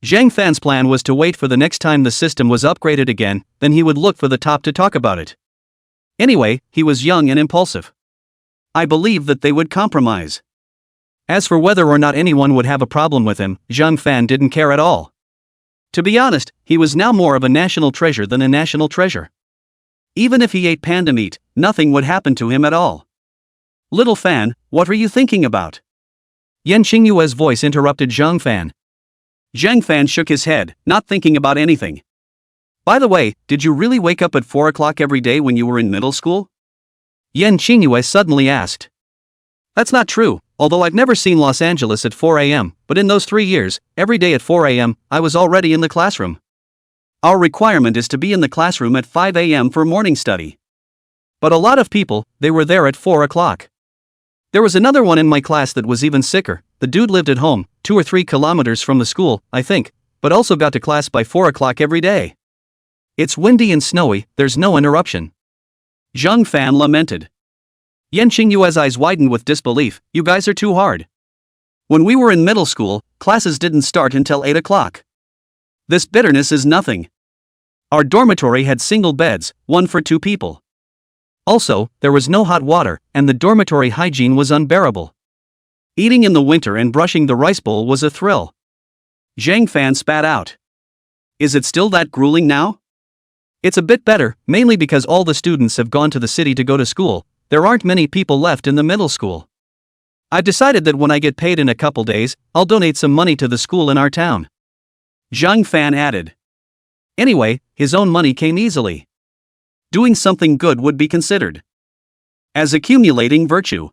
Zhang Fan's plan was to wait for the next time the system was upgraded again, then he would look for the top to talk about it. Anyway, he was young and impulsive. I believe that they would compromise. As for whether or not anyone would have a problem with him, Zhang Fan didn't care at all. To be honest, he was now more of a national treasure than a national treasure. Even if he ate panda meat, nothing would happen to him at all. Little Fan, what are you thinking about? Yan Qingyue's voice interrupted Zhang Fan. Zhang Fan shook his head, not thinking about anything. By the way, did you really wake up at 4 o'clock every day when you were in middle school? Yan Qingyue suddenly asked. That's not true, although I've never seen Los Angeles at 4 a.m., but in those 3 years, every day at 4 a.m., I was already in the classroom. Our requirement is to be in the classroom at 5 a.m. for morning study. But a lot of people, they were there at 4 o'clock. There was another one in my class that was even sicker. The dude lived at home, 2 or 3 kilometers from the school, I think, but also got to class by 4 o'clock every day. It's windy and snowy, there's no interruption. Zhang Fan lamented. Yan Qingyue's eyes widened with disbelief. You guys are too hard. When we were in middle school, classes didn't start until 8 o'clock. This bitterness is nothing. Our dormitory had single beds, 1 for 2 people. Also, there was no hot water, and the dormitory hygiene was unbearable. Eating in the winter and brushing the rice bowl was a thrill. Zhang Fan spat out. Is it still that grueling now? It's a bit better, mainly because all the students have gone to the city to go to school. There aren't many people left in the middle school. I've decided that when I get paid in a couple days, I'll donate some money to the school in our town. Zhang Fan added. Anyway, his own money came easily. Doing something good would be considered as accumulating virtue.